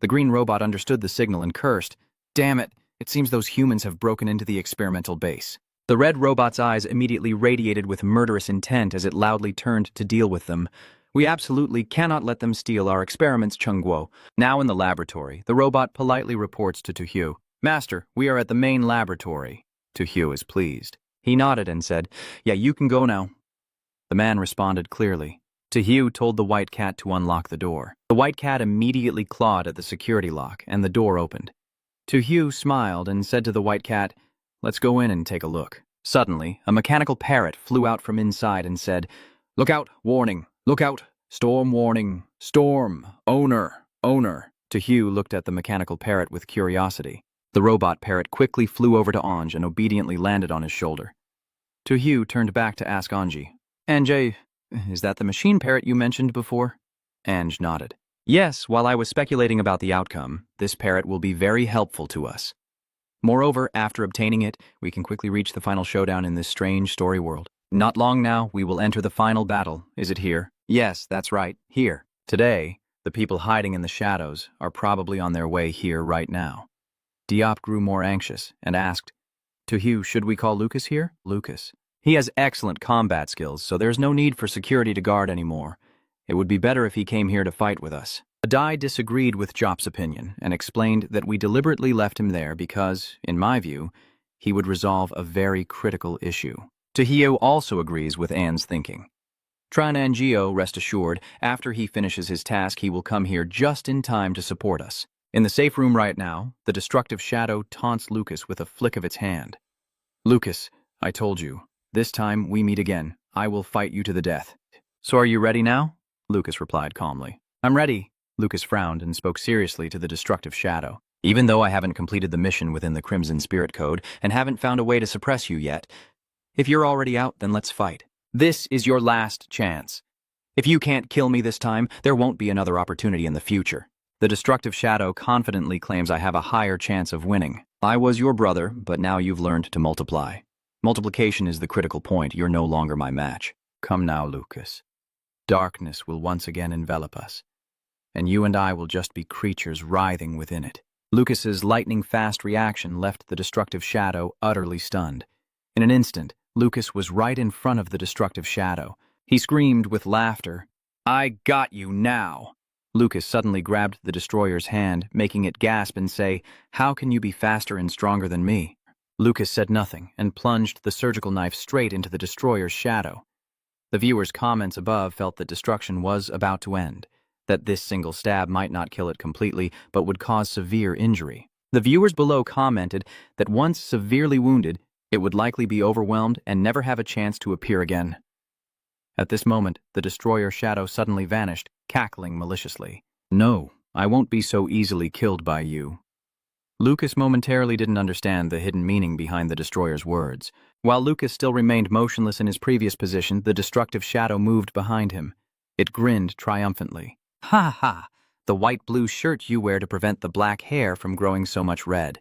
The green robot understood the signal and cursed. Damn it, it seems those humans have broken into the experimental base. The red robot's eyes immediately radiated with murderous intent as it loudly turned to deal with them. We absolutely cannot let them steal our experiments, Chungguo. Now in the laboratory, the robot politely reports to Tojo. Master, we are at the main laboratory. Tojo is pleased. He nodded and said, Yeah, you can go now. The man responded clearly. Tojo told the white cat to unlock the door. The white cat immediately clawed at the security lock, and the door opened. Tojo smiled and said to the white cat, Let's go in and take a look. Suddenly, a mechanical parrot flew out from inside and said, Look out, warning, look out, storm warning, storm, owner, owner. Tojo looked at the mechanical parrot with curiosity. The robot parrot quickly flew over to Ange and obediently landed on his shoulder. Tojo turned back to ask Anji, Ange, is that the machine parrot you mentioned before? Ange nodded. Yes, while I was speculating about the outcome, this parrot will be very helpful to us. Moreover, after obtaining it, we can quickly reach the final showdown in this strange story world. Not long now, we will enter the final battle. Is it here? Yes, that's right, here. Today, the people hiding in the shadows are probably on their way here right now. Diop grew more anxious and asked, Tojo, should we call Lucas here? Lucas. He has excellent combat skills, so there's no need for security to guard anymore. It would be better if he came here to fight with us. Adai disagreed with Jop's opinion and explained that we deliberately left him there because, in my view, he would resolve a very critical issue. Tojo also agrees with Anne's thinking. Tran Angio, rest assured, after he finishes his task, he will come here just in time to support us. In the safe room right now, the destructive shadow taunts Lucas with a flick of its hand. Lucas, I told you, this time we meet again. I will fight you to the death. So are you ready now? Lucas replied calmly. I'm ready. Lucas frowned and spoke seriously to the destructive shadow. Even though I haven't completed the mission within the Crimson Spirit Code and haven't found a way to suppress you yet, if you're already out, then let's fight. This is your last chance. If you can't kill me this time, there won't be another opportunity in the future. The destructive shadow confidently claims I have a higher chance of winning. I was your brother, but now you've learned to multiply. Multiplication is the critical point. You're no longer my match. Come now, Lucas. Darkness will once again envelop us, and you and I will just be creatures writhing within it. Lucas's lightning-fast reaction left the destructive shadow utterly stunned. In an instant, Lucas was right in front of the destructive shadow. He screamed with laughter, I got you now! Lucas suddenly grabbed the destroyer's hand, making it gasp and say, How can you be faster and stronger than me? Lucas said nothing and plunged the surgical knife straight into the destroyer's shadow. The viewers' comments above felt that destruction was about to end, that this single stab might not kill it completely, but would cause severe injury. The viewers below commented that once severely wounded, it would likely be overwhelmed and never have a chance to appear again. At this moment, the destroyer's shadow suddenly vanished, cackling maliciously. No, I won't be so easily killed by you. Lucas momentarily didn't understand the hidden meaning behind the destroyer's words. While Lucas still remained motionless in his previous position, the destructive shadow moved behind him. It grinned triumphantly. Ha ha! The white-blue shirt you wear to prevent the black hair from growing so much red.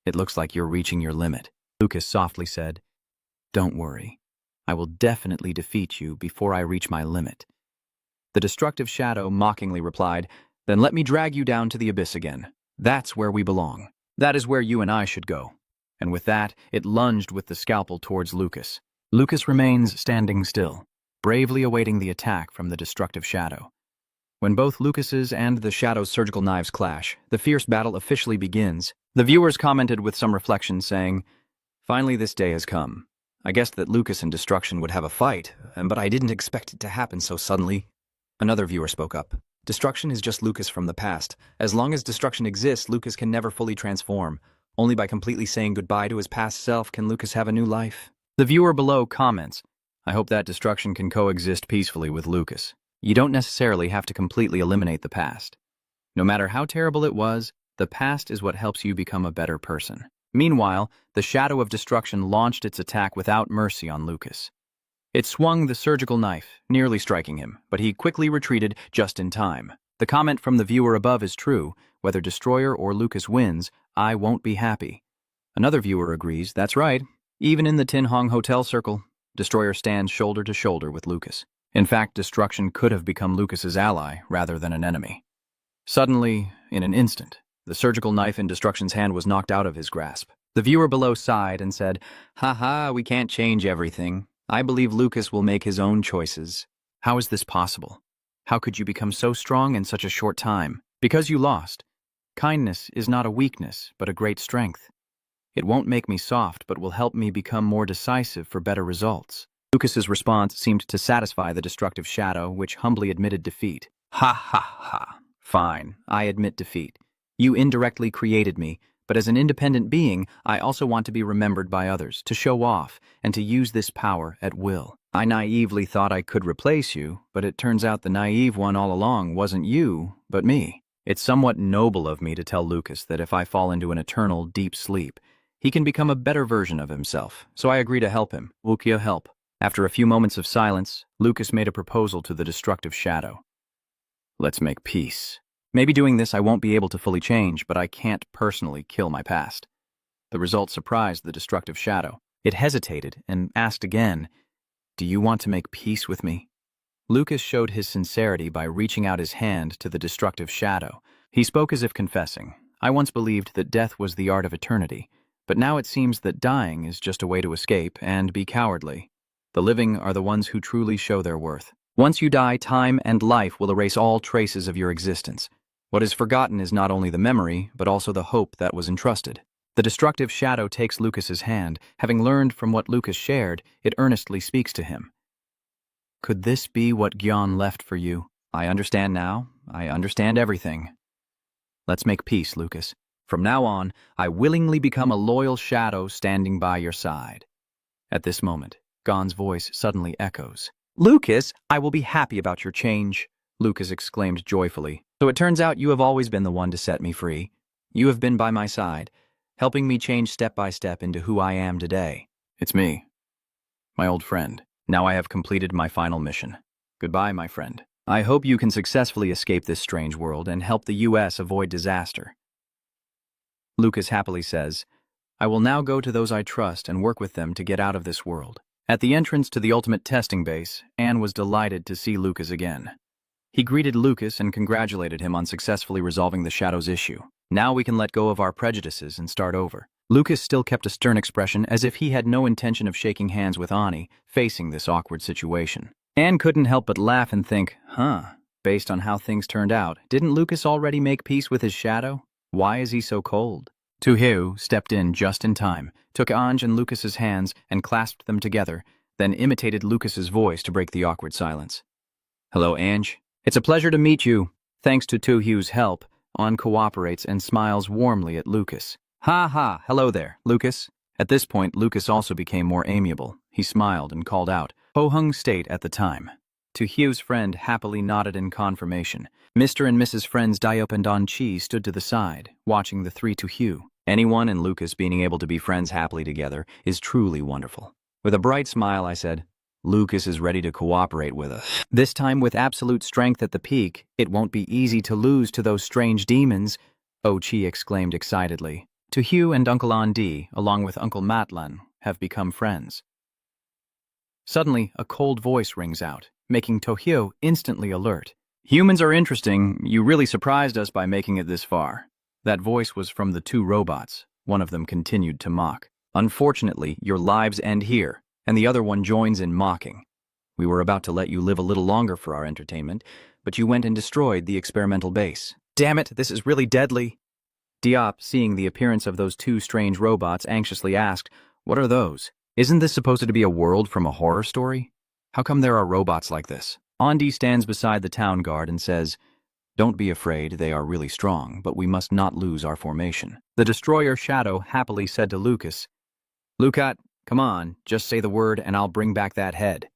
It looks like you're reaching your limit. Lucas softly said, Don't worry. I will definitely defeat you before I reach my limit. The destructive shadow mockingly replied, Then let me drag you down to the abyss again. That's where we belong. That is where you and I should go. And with that, it lunged with the scalpel towards Lucas. Lucas remains standing still, bravely awaiting the attack from the destructive shadow. When both Lucas's and the shadow's surgical knives clash, the fierce battle officially begins. The viewers commented with some reflection, saying, Finally this day has come. I guessed that Lucas and Destruction would have a fight, but I didn't expect it to happen so suddenly. Another viewer spoke up. Destruction is just Lucas from the past. As long as Destruction exists, Lucas can never fully transform. Only by completely saying goodbye to his past self can Lucas have a new life. The viewer below comments, I hope that Destruction can coexist peacefully with Lucas. You don't necessarily have to completely eliminate the past. No matter how terrible it was, the past is what helps you become a better person. Meanwhile, the Shadow of Destruction launched its attack without mercy on Lucas. It swung the surgical knife, nearly striking him, but he quickly retreated just in time. The comment from the viewer above is true. Whether Destroyer or Lucas wins, I won't be happy. Another viewer agrees, that's right. Even in the Tin Hong Hotel circle, Destroyer stands shoulder to shoulder with Lucas. In fact, destruction could have become Lucas's ally rather than an enemy. Suddenly, in an instant, the surgical knife in Destruction's hand was knocked out of his grasp. The viewer below sighed and said, "Ha, we can't change everything. I believe Lucas will make his own choices." How is this possible? How could you become so strong in such a short time? Because you lost. Kindness is not a weakness, but a great strength. It won't make me soft, but will help me become more decisive for better results. Lucas's response seemed to satisfy the destructive shadow, which humbly admitted defeat. Ha. Fine, I admit defeat. You indirectly created me, but as an independent being, I also want to be remembered by others, to show off, and to use this power at will. I naively thought I could replace you, but it turns out the naive one all along wasn't you, but me. It's somewhat noble of me to tell Lucas that if I fall into an eternal, deep sleep, he can become a better version of himself, so I agree to help him. Wukia help. After a few moments of silence, Lucas made a proposal to the destructive shadow. Let's make peace. Maybe doing this I won't be able to fully change, but I can't personally kill my past. The result surprised the destructive shadow. It hesitated and asked again, "Do you want to make peace with me?" Lucas showed his sincerity by reaching out his hand to the destructive shadow. He spoke as if confessing, "I once believed that death was the art of eternity, but now it seems that dying is just a way to escape and be cowardly. The living are the ones who truly show their worth. Once you die, time and life will erase all traces of your existence. What is forgotten is not only the memory, but also the hope that was entrusted." The destructive shadow takes Lucas's hand. Having learned from what Lucas shared, it earnestly speaks to him. "Could this be what Gyan left for you? I understand now. I understand everything. Let's make peace, Lucas. From now on, I willingly become a loyal shadow standing by your side." At this moment, Gon's voice suddenly echoes. "Lucas, I will be happy about your change," Lucas exclaimed joyfully. "So it turns out you have always been the one to set me free. You have been by my side, helping me change step by step into who I am today." "It's me, my old friend. Now I have completed my final mission. Goodbye, my friend. I hope you can successfully escape this strange world and help the U.S. avoid disaster." Lucas happily says, "I will now go to those I trust and work with them to get out of this world." At the entrance to the ultimate testing base, Anne was delighted to see Lucas again. He greeted Lucas and congratulated him on successfully resolving the Shadow's issue. "Now we can let go of our prejudices and start over." Lucas still kept a stern expression, as if he had no intention of shaking hands with Ani, facing this awkward situation. Anne couldn't help but laugh and think, based on how things turned out, didn't Lucas already make peace with his shadow? Why is he so cold? Tojo stepped in just in time, took Ange and Lucas's hands and clasped them together, then imitated Lucas's voice to break the awkward silence. "Hello, Ange. It's a pleasure to meet you." Thanks to Tojo's help, An cooperates and smiles warmly at Lucas. "Ha, hello there, Lucas." At this point, Lucas also became more amiable. He smiled and called out, "Ho Hung State" at the time. Tojo's friend happily nodded in confirmation. Mr. and Mrs. Friends Diop and Don Chi stood to the side, watching the three Tojo. Anyone and Lucas being able to be friends happily together is truly wonderful. With a bright smile, I said, "Lucas is ready to cooperate with us. This time with absolute strength at the peak, it won't be easy to lose to those strange demons," Chi exclaimed excitedly. Tojo and Uncle Andi, along with Uncle Matlan, have become friends. Suddenly, a cold voice rings out, making Tojo instantly alert. "Humans are interesting. You really surprised us by making it this far." That voice was from the two robots. One of them continued to mock. "Unfortunately, your lives end here," and the other one joins in mocking. "We were about to let you live a little longer for our entertainment, but you went and destroyed the experimental base." "Damn it, this is really deadly." Diop, seeing the appearance of those two strange robots, anxiously asked, "What are those? Isn't this supposed to be a world from a horror story? How come there are robots like this?" Andi stands beside the town guard and says, "Don't be afraid, they are really strong, but we must not lose our formation." The destroyer Shadow happily said to Lucas, "Lucat, come on, just say the word and I'll bring back that head."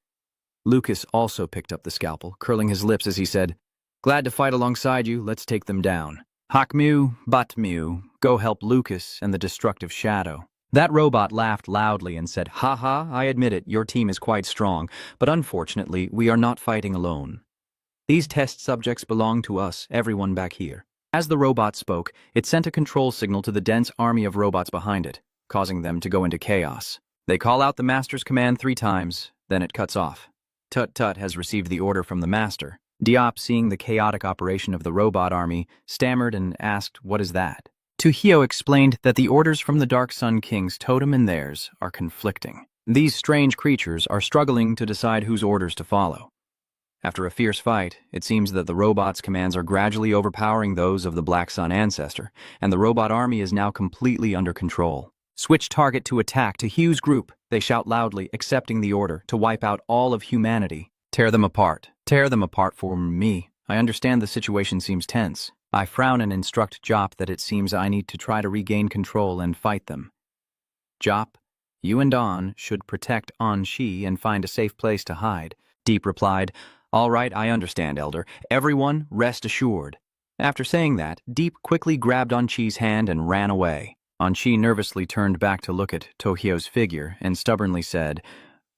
Lucas also picked up the scalpel, curling his lips as he said, "Glad to fight alongside you, let's take them down." Hakmu, Batmu, go help Lucas and the destructive Shadow. That robot laughed loudly and said, "Ha ha, I admit it, your team is quite strong, but unfortunately, we are not fighting alone. These test subjects belong to us, everyone back here." As the robot spoke, it sent a control signal to the dense army of robots behind it, causing them to go into chaos. They call out the master's command 3 times, then it cuts off. Tut-Tut has received the order from the master. Diop, seeing the chaotic operation of the robot army, stammered and asked, "What is that?" Tojo explained that the orders from the Dark Sun King's totem and theirs are conflicting. These strange creatures are struggling to decide whose orders to follow. After a fierce fight, it seems that the robot's commands are gradually overpowering those of the Black Sun ancestor, and the robot army is now completely under control. "Switch target to attack to Hugh's group," they shout loudly, accepting the order to wipe out all of humanity. "Tear them apart. Tear them apart for me. I understand the situation seems tense. I frown and instruct Jop that it seems I need to try to regain control and fight them. Jop, you and An should protect An-Shi and find a safe place to hide." Deep replied, "All right, I understand, Elder. Everyone, rest assured." After saying that, Deep quickly grabbed An-Chi's hand and ran away. An-Chi nervously turned back to look at Tohyo's figure and stubbornly said,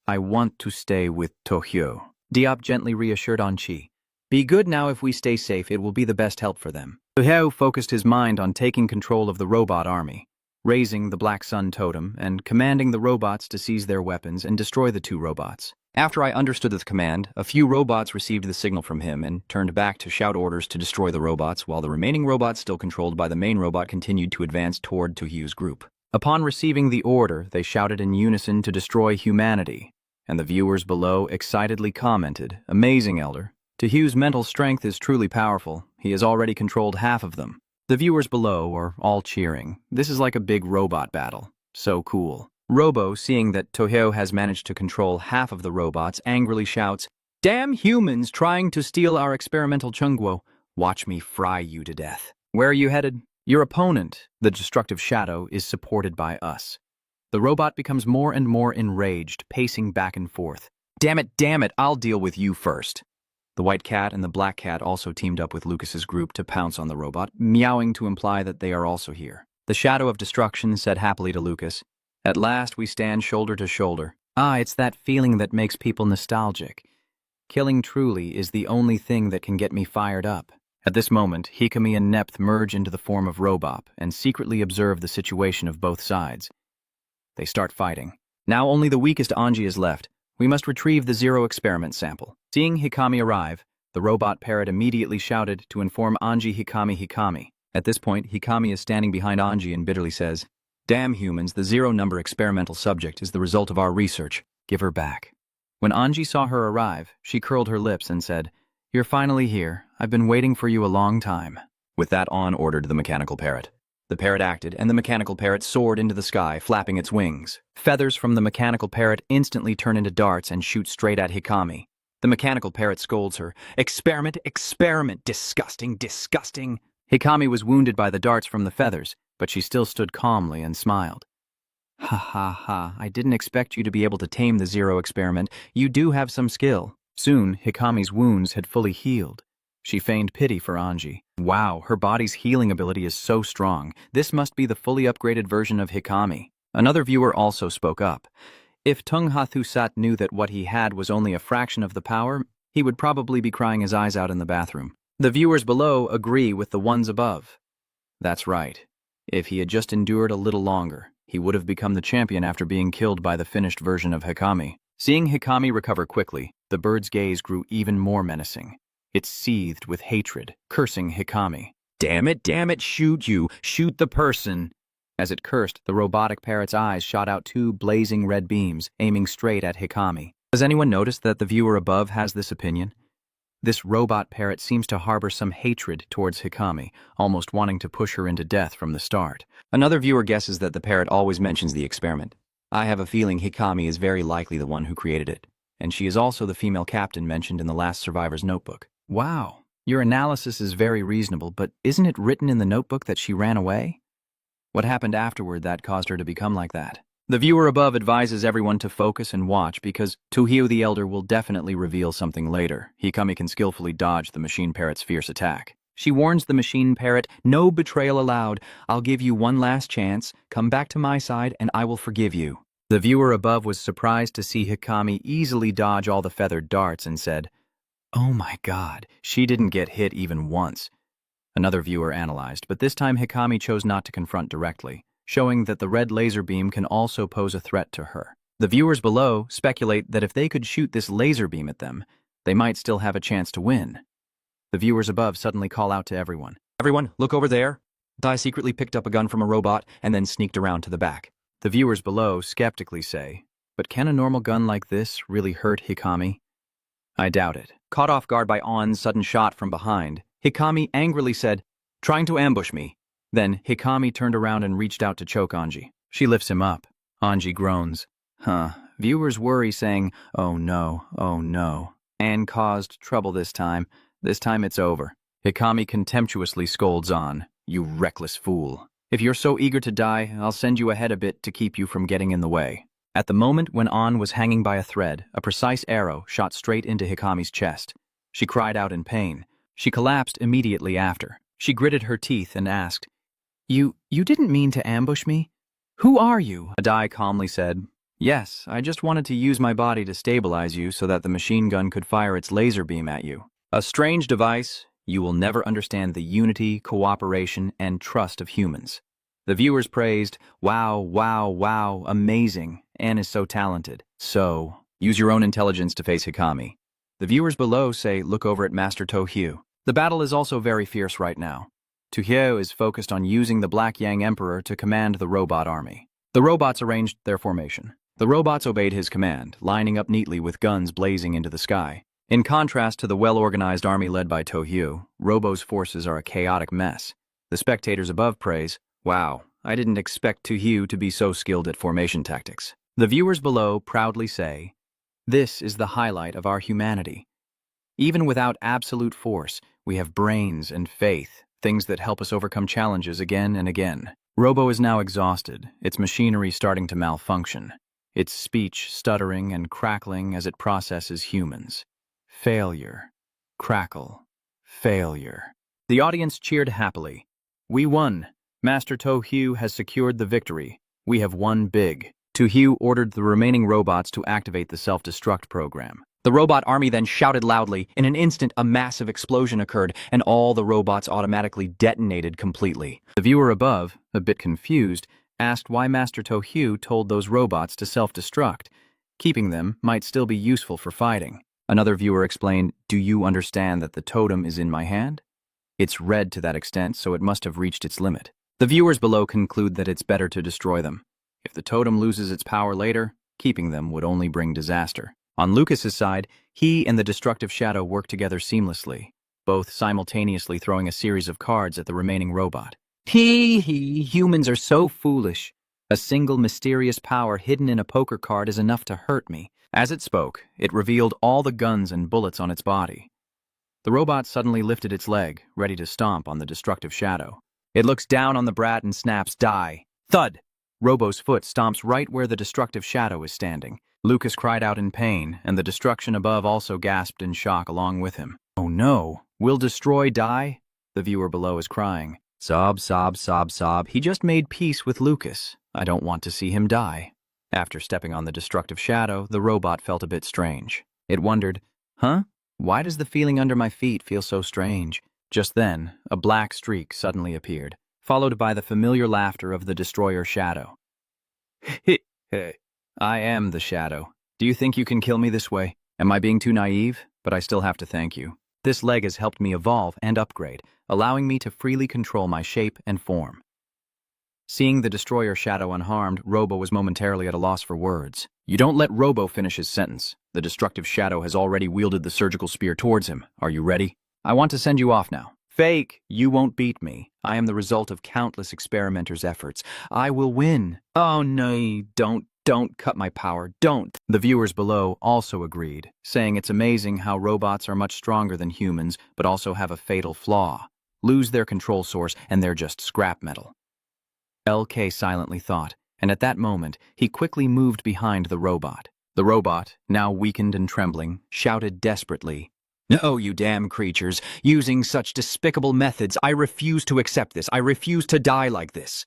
"I want to stay with Tohyo." Diop gently reassured An-Chi, "Be good now. If we stay safe, it will be the best help for them." Tohyo focused his mind on taking control of the robot army, raising the Black Sun totem and commanding the robots to seize their weapons and destroy the 2 robots. After I understood the command, a few robots received the signal from him and turned back to shout orders to destroy the robots, while the remaining robots still controlled by the main robot continued to advance toward Tohu's group. Upon receiving the order, they shouted in unison to destroy humanity, and the viewers below excitedly commented, "Amazing, Elder. Tohu's mental strength is truly powerful. He has already controlled half of them." The viewers below are all cheering. This is like a big robot battle. So cool. Robo, seeing that Tohyo has managed to control half of the robots, angrily shouts, "Damn humans trying to steal our experimental Chungwo. Watch me fry you to death." "Where are you headed?" "Your opponent, the destructive shadow, is supported by us." The robot becomes more and more enraged, pacing back and forth. Damn it, I'll deal with you first." The white cat and the black cat also teamed up with Lucas's group to pounce on the robot, meowing to imply that they are also here. The shadow of destruction said happily to Lucas, "At last we stand shoulder to shoulder. Ah, it's that feeling that makes people nostalgic. Killing truly is the only thing that can get me fired up." At this moment, Hikami and Nepth merge into the form of Robop and secretly observe the situation of both sides. They start fighting. Now only the weakest Anji is left. We must retrieve the 0 experiment sample. Seeing Hikami arrive, the robot parrot immediately shouted to inform Anji Hikami. At this point, Hikami is standing behind Anji and bitterly says, "Damn humans, the 0 number experimental subject is the result of our research. Give her back." When Anji saw her arrive, she curled her lips and said, "You're finally here. I've been waiting for you a long time." With that, An ordered the mechanical parrot. The parrot acted, and the mechanical parrot soared into the sky, flapping its wings. Feathers from the mechanical parrot instantly turn into darts and shoot straight at Hikami. The mechanical parrot scolds her, "Experiment, experiment, disgusting, disgusting." Hikami was wounded by the darts from the feathers, but she still stood calmly and smiled. "Ha ha ha, I didn't expect you to be able to tame the 0 experiment. You do have some skill." Soon, Hikami's wounds had fully healed. She feigned pity for Anji. Wow, her body's healing ability is so strong. This must be the fully upgraded version of Hikami. Another viewer also spoke up. If Tung Hathusat knew that what he had was only a fraction of the power, he would probably be crying his eyes out in the bathroom. The viewers below agree with the ones above. That's right. If he had just endured a little longer, he would have become the champion after being killed by the finished version of Hikami. Seeing Hikami recover quickly, the bird's gaze grew even more menacing. It seethed with hatred, cursing Hikami. Damn it, shoot you! Shoot the person!" As it cursed, the robotic parrot's eyes shot out 2 blazing red beams, aiming straight at Hikami. Has anyone noticed that the viewer above has this opinion? This robot parrot seems to harbor some hatred towards Hikami, almost wanting to push her into death from the start. Another viewer guesses that the parrot always mentions the experiment. I have a feeling Hikami is very likely the one who created it, and she is also the female captain mentioned in the last survivor's notebook. Wow, your analysis is very reasonable, but isn't it written in the notebook that she ran away? What happened afterward that caused her to become like that? The viewer above advises everyone to focus and watch because Tohyo the Elder will definitely reveal something later. Hikami can skillfully dodge the machine parrot's fierce attack. She warns the machine parrot, "No betrayal allowed. I'll give you one last chance. Come back to my side and I will forgive you." The viewer above was surprised to see Hikami easily dodge all the feathered darts and said, "Oh my God, she didn't get hit even once." Another viewer analyzed, but this time Hikami chose not to confront directly, showing that the red laser beam can also pose a threat to her. The viewers below speculate that if they could shoot this laser beam at them, they might still have a chance to win. The viewers above suddenly call out to everyone, "Everyone, look over there." Dai secretly picked up a gun from a robot and then sneaked around to the back. The viewers below skeptically say, "But can a normal gun like this really hurt Hikami?" I doubt it. Caught off guard by On's sudden shot from behind, Hikami angrily said, "Trying to ambush me." Then Hikami turned around and reached out to choke Anji. She lifts him up. Anji groans. Viewers worry, saying, "Oh no, oh no." Anne caused trouble this time. This time it's over. Hikami contemptuously scolds on, "You reckless fool. If you're so eager to die, I'll send you ahead a bit to keep you from getting in the way." At the moment when An was hanging by a thread, a precise arrow shot straight into Hikami's chest. She cried out in pain. She collapsed immediately after. She gritted her teeth and asked, You didn't mean to ambush me? Who are you?" Adai calmly said, "Yes, I just wanted to use my body to stabilize you so that the machine gun could fire its laser beam at you. A strange device. You will never understand the unity, cooperation, and trust of humans." The viewers praised, "Wow, wow, wow, amazing. Anne is so talented." So, use your own intelligence to face Hikami. The viewers below say, "Look over at Master Tojo." The battle is also very fierce right now. Tojo is focused on using the Black Yang Emperor to command the robot army. The robots arranged their formation. The robots obeyed his command, lining up neatly with guns blazing into the sky. In contrast to the well-organized army led by Tojo, Robo's forces are a chaotic mess. The spectators above praise, "Wow, I didn't expect Tojo to be so skilled at formation tactics." The viewers below proudly say, "This is the highlight of our humanity. Even without absolute force, we have brains and faith, things that help us overcome challenges again and again." Robo is now exhausted, its machinery starting to malfunction, its speech stuttering and crackling as it processes humans. Failure. Crackle. Failure. The audience cheered happily. "We won. Master Tojo has secured the victory. We have won big." Tojo ordered the remaining robots to activate the self-destruct program. The robot army then shouted loudly. In an instant, a massive explosion occurred, and all the robots automatically detonated completely. The viewer above, a bit confused, asked why Master Tojo told those robots to self-destruct. Keeping them might still be useful for fighting. Another viewer explained, "Do you understand that the totem is in my hand? It's red to that extent, so it must have reached its limit." The viewers below conclude that it's better to destroy them. If the totem loses its power later, keeping them would only bring disaster. On Lucas's side, he and the destructive shadow work together seamlessly, both simultaneously throwing a series of cards at the remaining robot. Humans are so foolish. A single mysterious power hidden in a poker card is enough to hurt me." As it spoke, it revealed all the guns and bullets on its body. The robot suddenly lifted its leg, ready to stomp on the destructive shadow. It looks down on the brat and snaps, "Die." Thud! Robo's foot stomps right where the destructive shadow is standing. Lucas cried out in pain, and the destruction above also gasped in shock along with him. "Oh no, will Destroy die?" The viewer below is crying. Sob, sob, sob, sob. He just made peace with Lucas. I don't want to see him die. After stepping on the destructive shadow, the robot felt a bit strange. It wondered, why does the feeling under my feet feel so strange? Just then, a black streak suddenly appeared, followed by the familiar laughter of the destroyer shadow. I am the shadow. Do you think you can kill me this way? Am I being too naive? But I still have to thank you. This leg has helped me evolve and upgrade, allowing me to freely control my shape and form. Seeing the destroyer shadow unharmed, Robo was momentarily at a loss for words. You don't let Robo finish his sentence. The destructive shadow has already wielded the surgical spear towards him. Are you ready? I want to send you off now. Fake, you won't beat me. I am the result of countless experimenters' efforts. I will win. Oh no, don't cut my power, don't. The viewers below also agreed, saying it's amazing how robots are much stronger than humans, but also have a fatal flaw. Lose their control source and they're just scrap metal. LK silently thought, and at that moment, he quickly moved behind the robot. The robot, now weakened and trembling, shouted desperately, No, you damn creatures, using such despicable methods. I refuse to accept this. I refuse to die like this.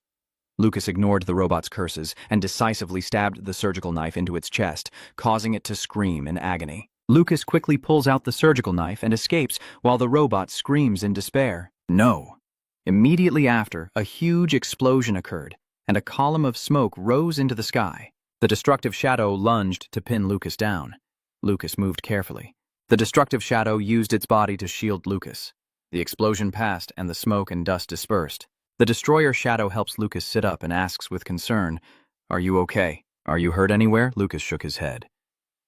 Lucas ignored the robot's curses and decisively stabbed the surgical knife into its chest, causing it to scream in agony. Lucas quickly pulls out the surgical knife and escapes while the robot screams in despair. No. Immediately after, a huge explosion occurred, and a column of smoke rose into the sky. The destructive shadow lunged to pin Lucas down. Lucas moved carefully. The destructive shadow used its body to shield Lucas. The explosion passed and the smoke and dust dispersed. The destroyer shadow helps Lucas sit up and asks with concern, "Are you okay? Are you hurt anywhere?" Lucas shook his head.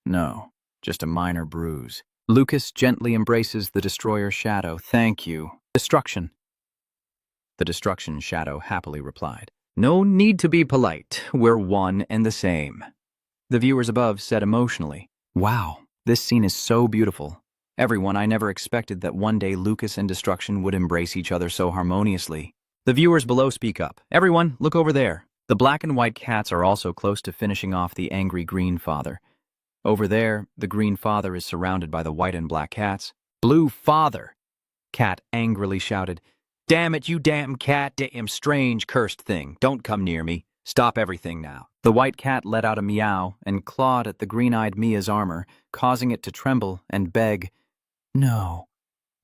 "No, just a minor bruise." Lucas gently embraces the destroyer shadow. "Thank you." "Destruction." The destruction shadow happily replied. "No need to be polite. We're one and the same." The viewers above said emotionally, "Wow, this scene is so beautiful. Everyone, I never expected that one day Lucas and Destruction would embrace each other so harmoniously." The viewers below speak up. "Everyone, look over there." The black and white cats are also close to finishing off the angry green father. Over there, the green father is surrounded by the white and black cats. "Blue father!" Cat angrily shouted. "Damn it, you damn cat, damn strange, cursed thing. Don't come near me. Stop everything now." The white cat let out a meow and clawed at the green-eyed Mia's armor, causing it to tremble and beg, "No,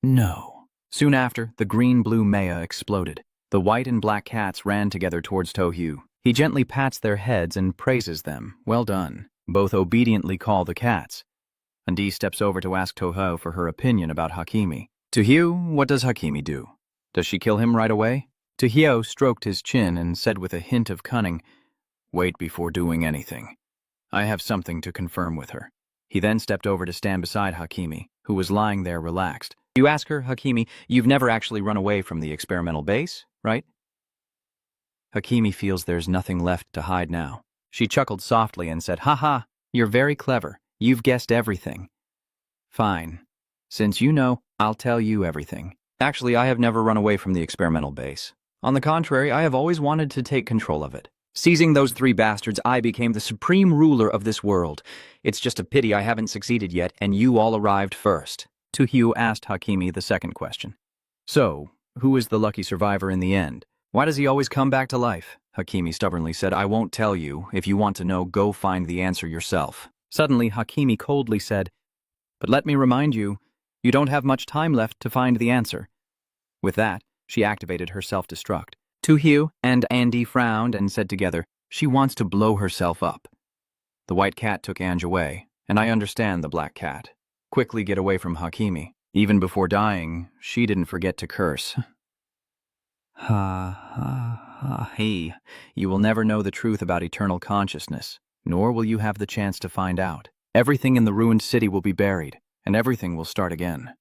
no." Soon after, the green-blue Maya exploded. The white and black cats ran together towards Tojo. He gently pats their heads and praises them. "Well done." Both obediently call the cats. Andi steps over to ask Tojo for her opinion about Hakimi. "Tojo, what does Hakimi do? Does she kill him right away?" Tojo stroked his chin and said with a hint of cunning, "Wait before doing anything. I have something to confirm with her." He then stepped over to stand beside Hakimi, who was lying there relaxed. "You ask her, Hakimi, you've never actually run away from the experimental base, right?" Hakimi feels there's nothing left to hide now. She chuckled softly and said, "Haha, you're very clever. You've guessed everything." "Fine. Since you know, I'll tell you everything. Actually, I have never run away from the experimental base. On the contrary, I have always wanted to take control of it. Seizing those three bastards, I became the supreme ruler of this world. It's just a pity I haven't succeeded yet, and you all arrived first." Tojo asked Hakimi the second question. "So, who is the lucky survivor in the end? Why does he always come back to life?" Hakimi stubbornly said, "I won't tell you. If you want to know, go find the answer yourself." Suddenly, Hakimi coldly said, "But let me remind you, you don't have much time left to find the answer." With that, she activated her self-destruct. Tojo and Andi frowned and said together, "She wants to blow herself up." The white cat took Ange away, and I understand the black cat. Quickly get away from Hakimi. Even before dying, she didn't forget to curse. Hey, you will never know the truth about eternal consciousness, nor will you have the chance to find out. Everything in the ruined city will be buried, and everything will start again.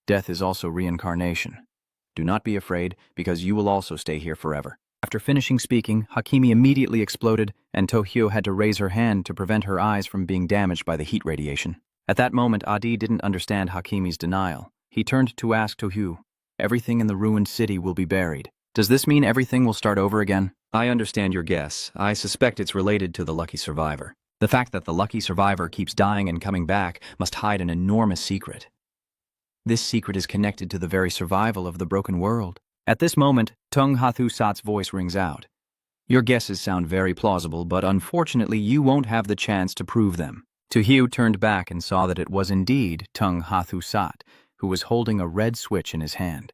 Death is also reincarnation. Do not be afraid, because you will also stay here forever." After finishing speaking, Hakimi immediately exploded, and Tojo had to raise her hand to prevent her eyes from being damaged by the heat radiation. At that moment, Adi didn't understand Hakimi's denial. He turned to ask Tojo, "Everything in the ruined city will be buried. Does this mean everything will start over again?" "I understand your guess. I suspect it's related to the lucky survivor. The fact that the lucky survivor keeps dying and coming back must hide an enormous secret. This secret is connected to the very survival of the broken world." At this moment, Tung Hathu Sat's voice rings out. "Your guesses sound very plausible, but unfortunately you won't have the chance to prove them." Tojo turned back and saw that it was indeed Tung Hathu Sat, who was holding a red switch in his hand.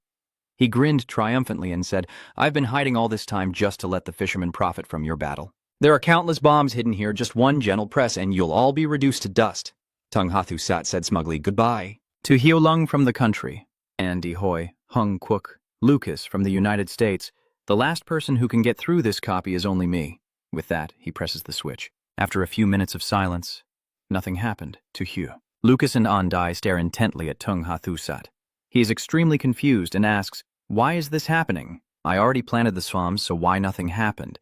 He grinned triumphantly and said, "I've been hiding all this time just to let the fishermen profit from your battle. There are countless bombs hidden here, just one gentle press and you'll all be reduced to dust." Tung Hathu Sat said smugly, "Goodbye." To Hyo Lung from the country, Andy Hoy, Hung Kwok, Lucas from the United States, the last person who can get through this copy is only me. With that, he presses the switch. After a few minutes of silence, nothing happened to Hyo. Lucas and Andai stare intently at Tung Hathu Sat. He is extremely confused and asks, "Why is this happening? I already planted the swarms, so why nothing happened?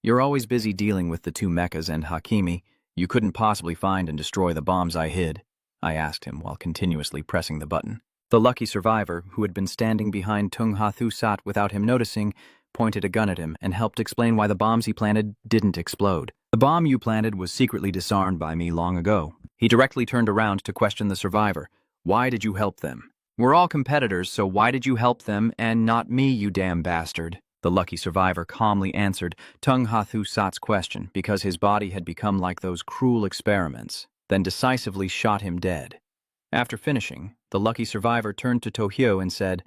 You're always busy dealing with the two mechas and Hakimi. You couldn't possibly find and destroy the bombs I hid," I asked him while continuously pressing the button. The lucky survivor, who had been standing behind Tung Hathu Sat without him noticing, pointed a gun at him and helped explain why the bombs he planted didn't explode. "The bomb you planted was secretly disarmed by me long ago." He directly turned around to question the survivor. Why did you help them? We're all competitors, so why did you help them and not me, you damn bastard? The lucky survivor calmly answered Tung Hathu Sat's question because his body had become like those cruel experiments, then decisively shot him dead. After finishing, the lucky survivor turned to Tohyo and said,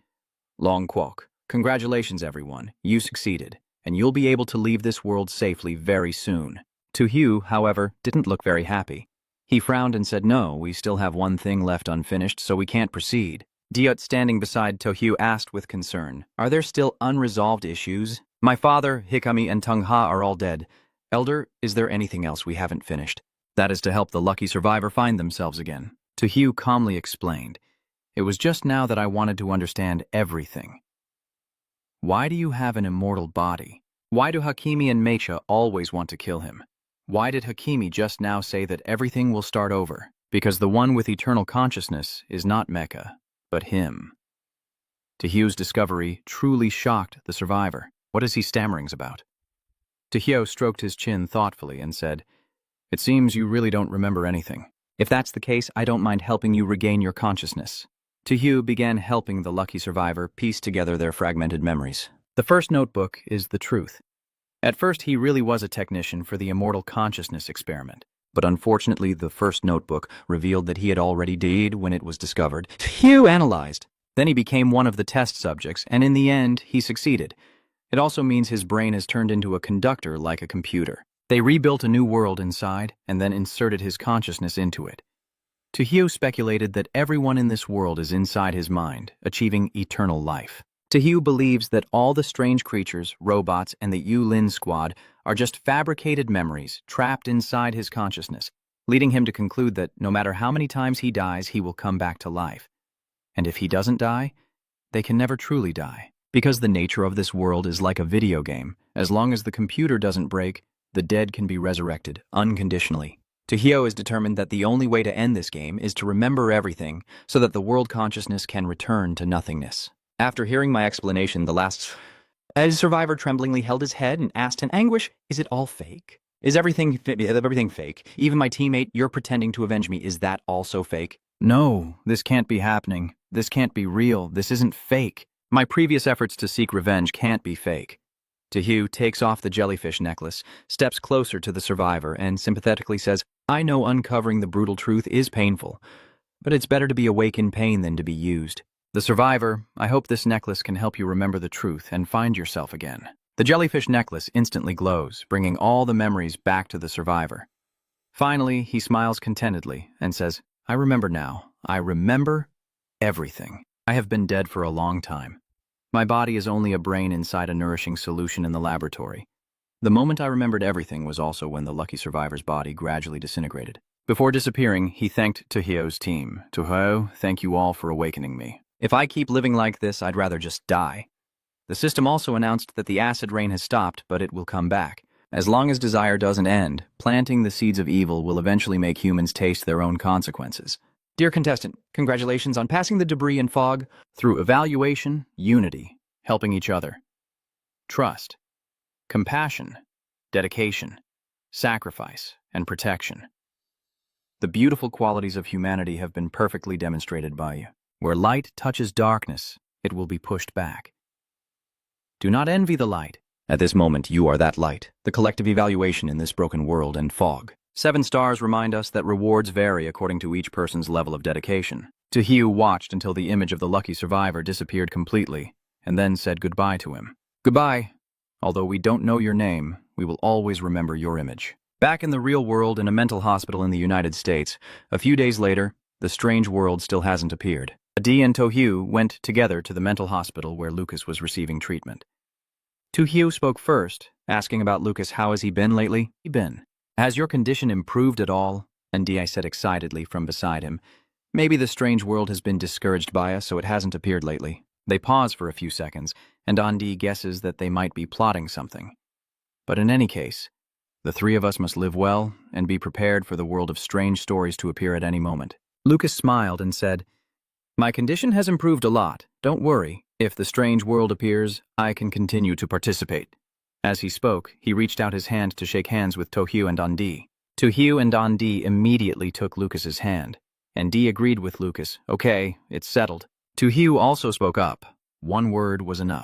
Long Kwok, congratulations everyone, you succeeded, and you'll be able to leave this world safely very soon. Tohyo, however, didn't look very happy. He frowned and said, No, we still have one thing left unfinished, so we can't proceed. Diot, standing beside Tohyo, asked with concern, Are there still unresolved issues? My father, Hikami, and Tung Ha are all dead. Elder, is there anything else we haven't finished? That is to help the lucky survivor find themselves again. Tohyo calmly explained, It was just now that I wanted to understand everything. Why do you have an immortal body? Why do Hakimi and Meicha always want to kill him? Why did Hakimi just now say that everything will start over? Because the one with eternal consciousness is not Mecha, but him. Tohyo's discovery truly shocked the survivor. What is he stammering about? Tohyo stroked his chin thoughtfully and said, It seems you really don't remember anything. If that's the case, I don't mind helping you regain your consciousness. Tohyo began helping the lucky survivor piece together their fragmented memories. The first notebook is the truth. At first, he really was a technician for the immortal consciousness experiment. But unfortunately, the first notebook revealed that he had already died when it was discovered. Tohyo analyzed. Then he became one of the test subjects, and in the end, he succeeded. It also means his brain has turned into a conductor like a computer. They rebuilt a new world inside, and then inserted his consciousness into it. Tohyo speculated that everyone in this world is inside his mind, achieving eternal life. Tohyo believes that all the strange creatures, robots, and the Yulin squad are just fabricated memories trapped inside his consciousness, leading him to conclude that no matter how many times he dies, he will come back to life. And if he doesn't die, they can never truly die. Because the nature of this world is like a video game, as long as the computer doesn't break, the dead can be resurrected unconditionally. Tohyo is determined that the only way to end this game is to remember everything so that the world consciousness can return to nothingness. After hearing my explanation, the last survivor tremblingly held his head and asked in anguish, Is it all fake? Is everything fake? Even my teammate, you're pretending to avenge me, is that also fake? No, this can't be happening. This can't be real. This isn't fake. My previous efforts to seek revenge can't be fake. Tohyo takes off the jellyfish necklace, steps closer to the survivor, and sympathetically says, I know uncovering the brutal truth is painful, but it's better to be awake in pain than to be used. The survivor, I hope this necklace can help you remember the truth and find yourself again. The jellyfish necklace instantly glows, bringing all the memories back to the survivor. Finally, he smiles contentedly and says, I remember now. I remember everything. I have been dead for a long time. My body is only a brain inside a nourishing solution in the laboratory. The moment I remembered everything was also when the lucky survivor's body gradually disintegrated. Before disappearing, he thanked Tohyo's team. Tohyo, thank you all for awakening me. If I keep living like this, I'd rather just die. The system also announced that the acid rain has stopped, but it will come back. As long as desire doesn't end, planting the seeds of evil will eventually make humans taste their own consequences. Dear contestant, congratulations on passing the debris and fog through evaluation, unity, helping each other, trust, compassion, dedication, sacrifice, and protection. The beautiful qualities of humanity have been perfectly demonstrated by you. Where light touches darkness, it will be pushed back. Do not envy the light. At this moment, you are that light, the collective evaluation in this broken world and fog. 7 stars remind us that rewards vary according to each person's level of dedication. Tohyo watched until the image of the lucky survivor disappeared completely, and then said goodbye to him. Goodbye. Although we don't know your name, we will always remember your image. Back in the real world in a mental hospital in the United States, a few days later, the strange world still hasn't appeared. Adi and Tohyo went together to the mental hospital where Lucas was receiving treatment. Tohyo spoke first, asking about Lucas. How has he been lately? Has your condition improved at all? Andi said excitedly from beside him. Maybe the strange world has been discouraged by us, so it hasn't appeared lately. They pause for a few seconds, and Andi guesses that they might be plotting something. But in any case, the 3 of us must live well and be prepared for the world of strange stories to appear at any moment. Lucas smiled and said, My condition has improved a lot. Don't worry. If the strange world appears, I can continue to participate. As he spoke, he reached out his hand to shake hands with Tohyo and Andi. Tohyo and Andi immediately took Lucas's hand. and Dee agreed with Lucas. Okay, it's settled. Tu Hiu also spoke up. One word was enough.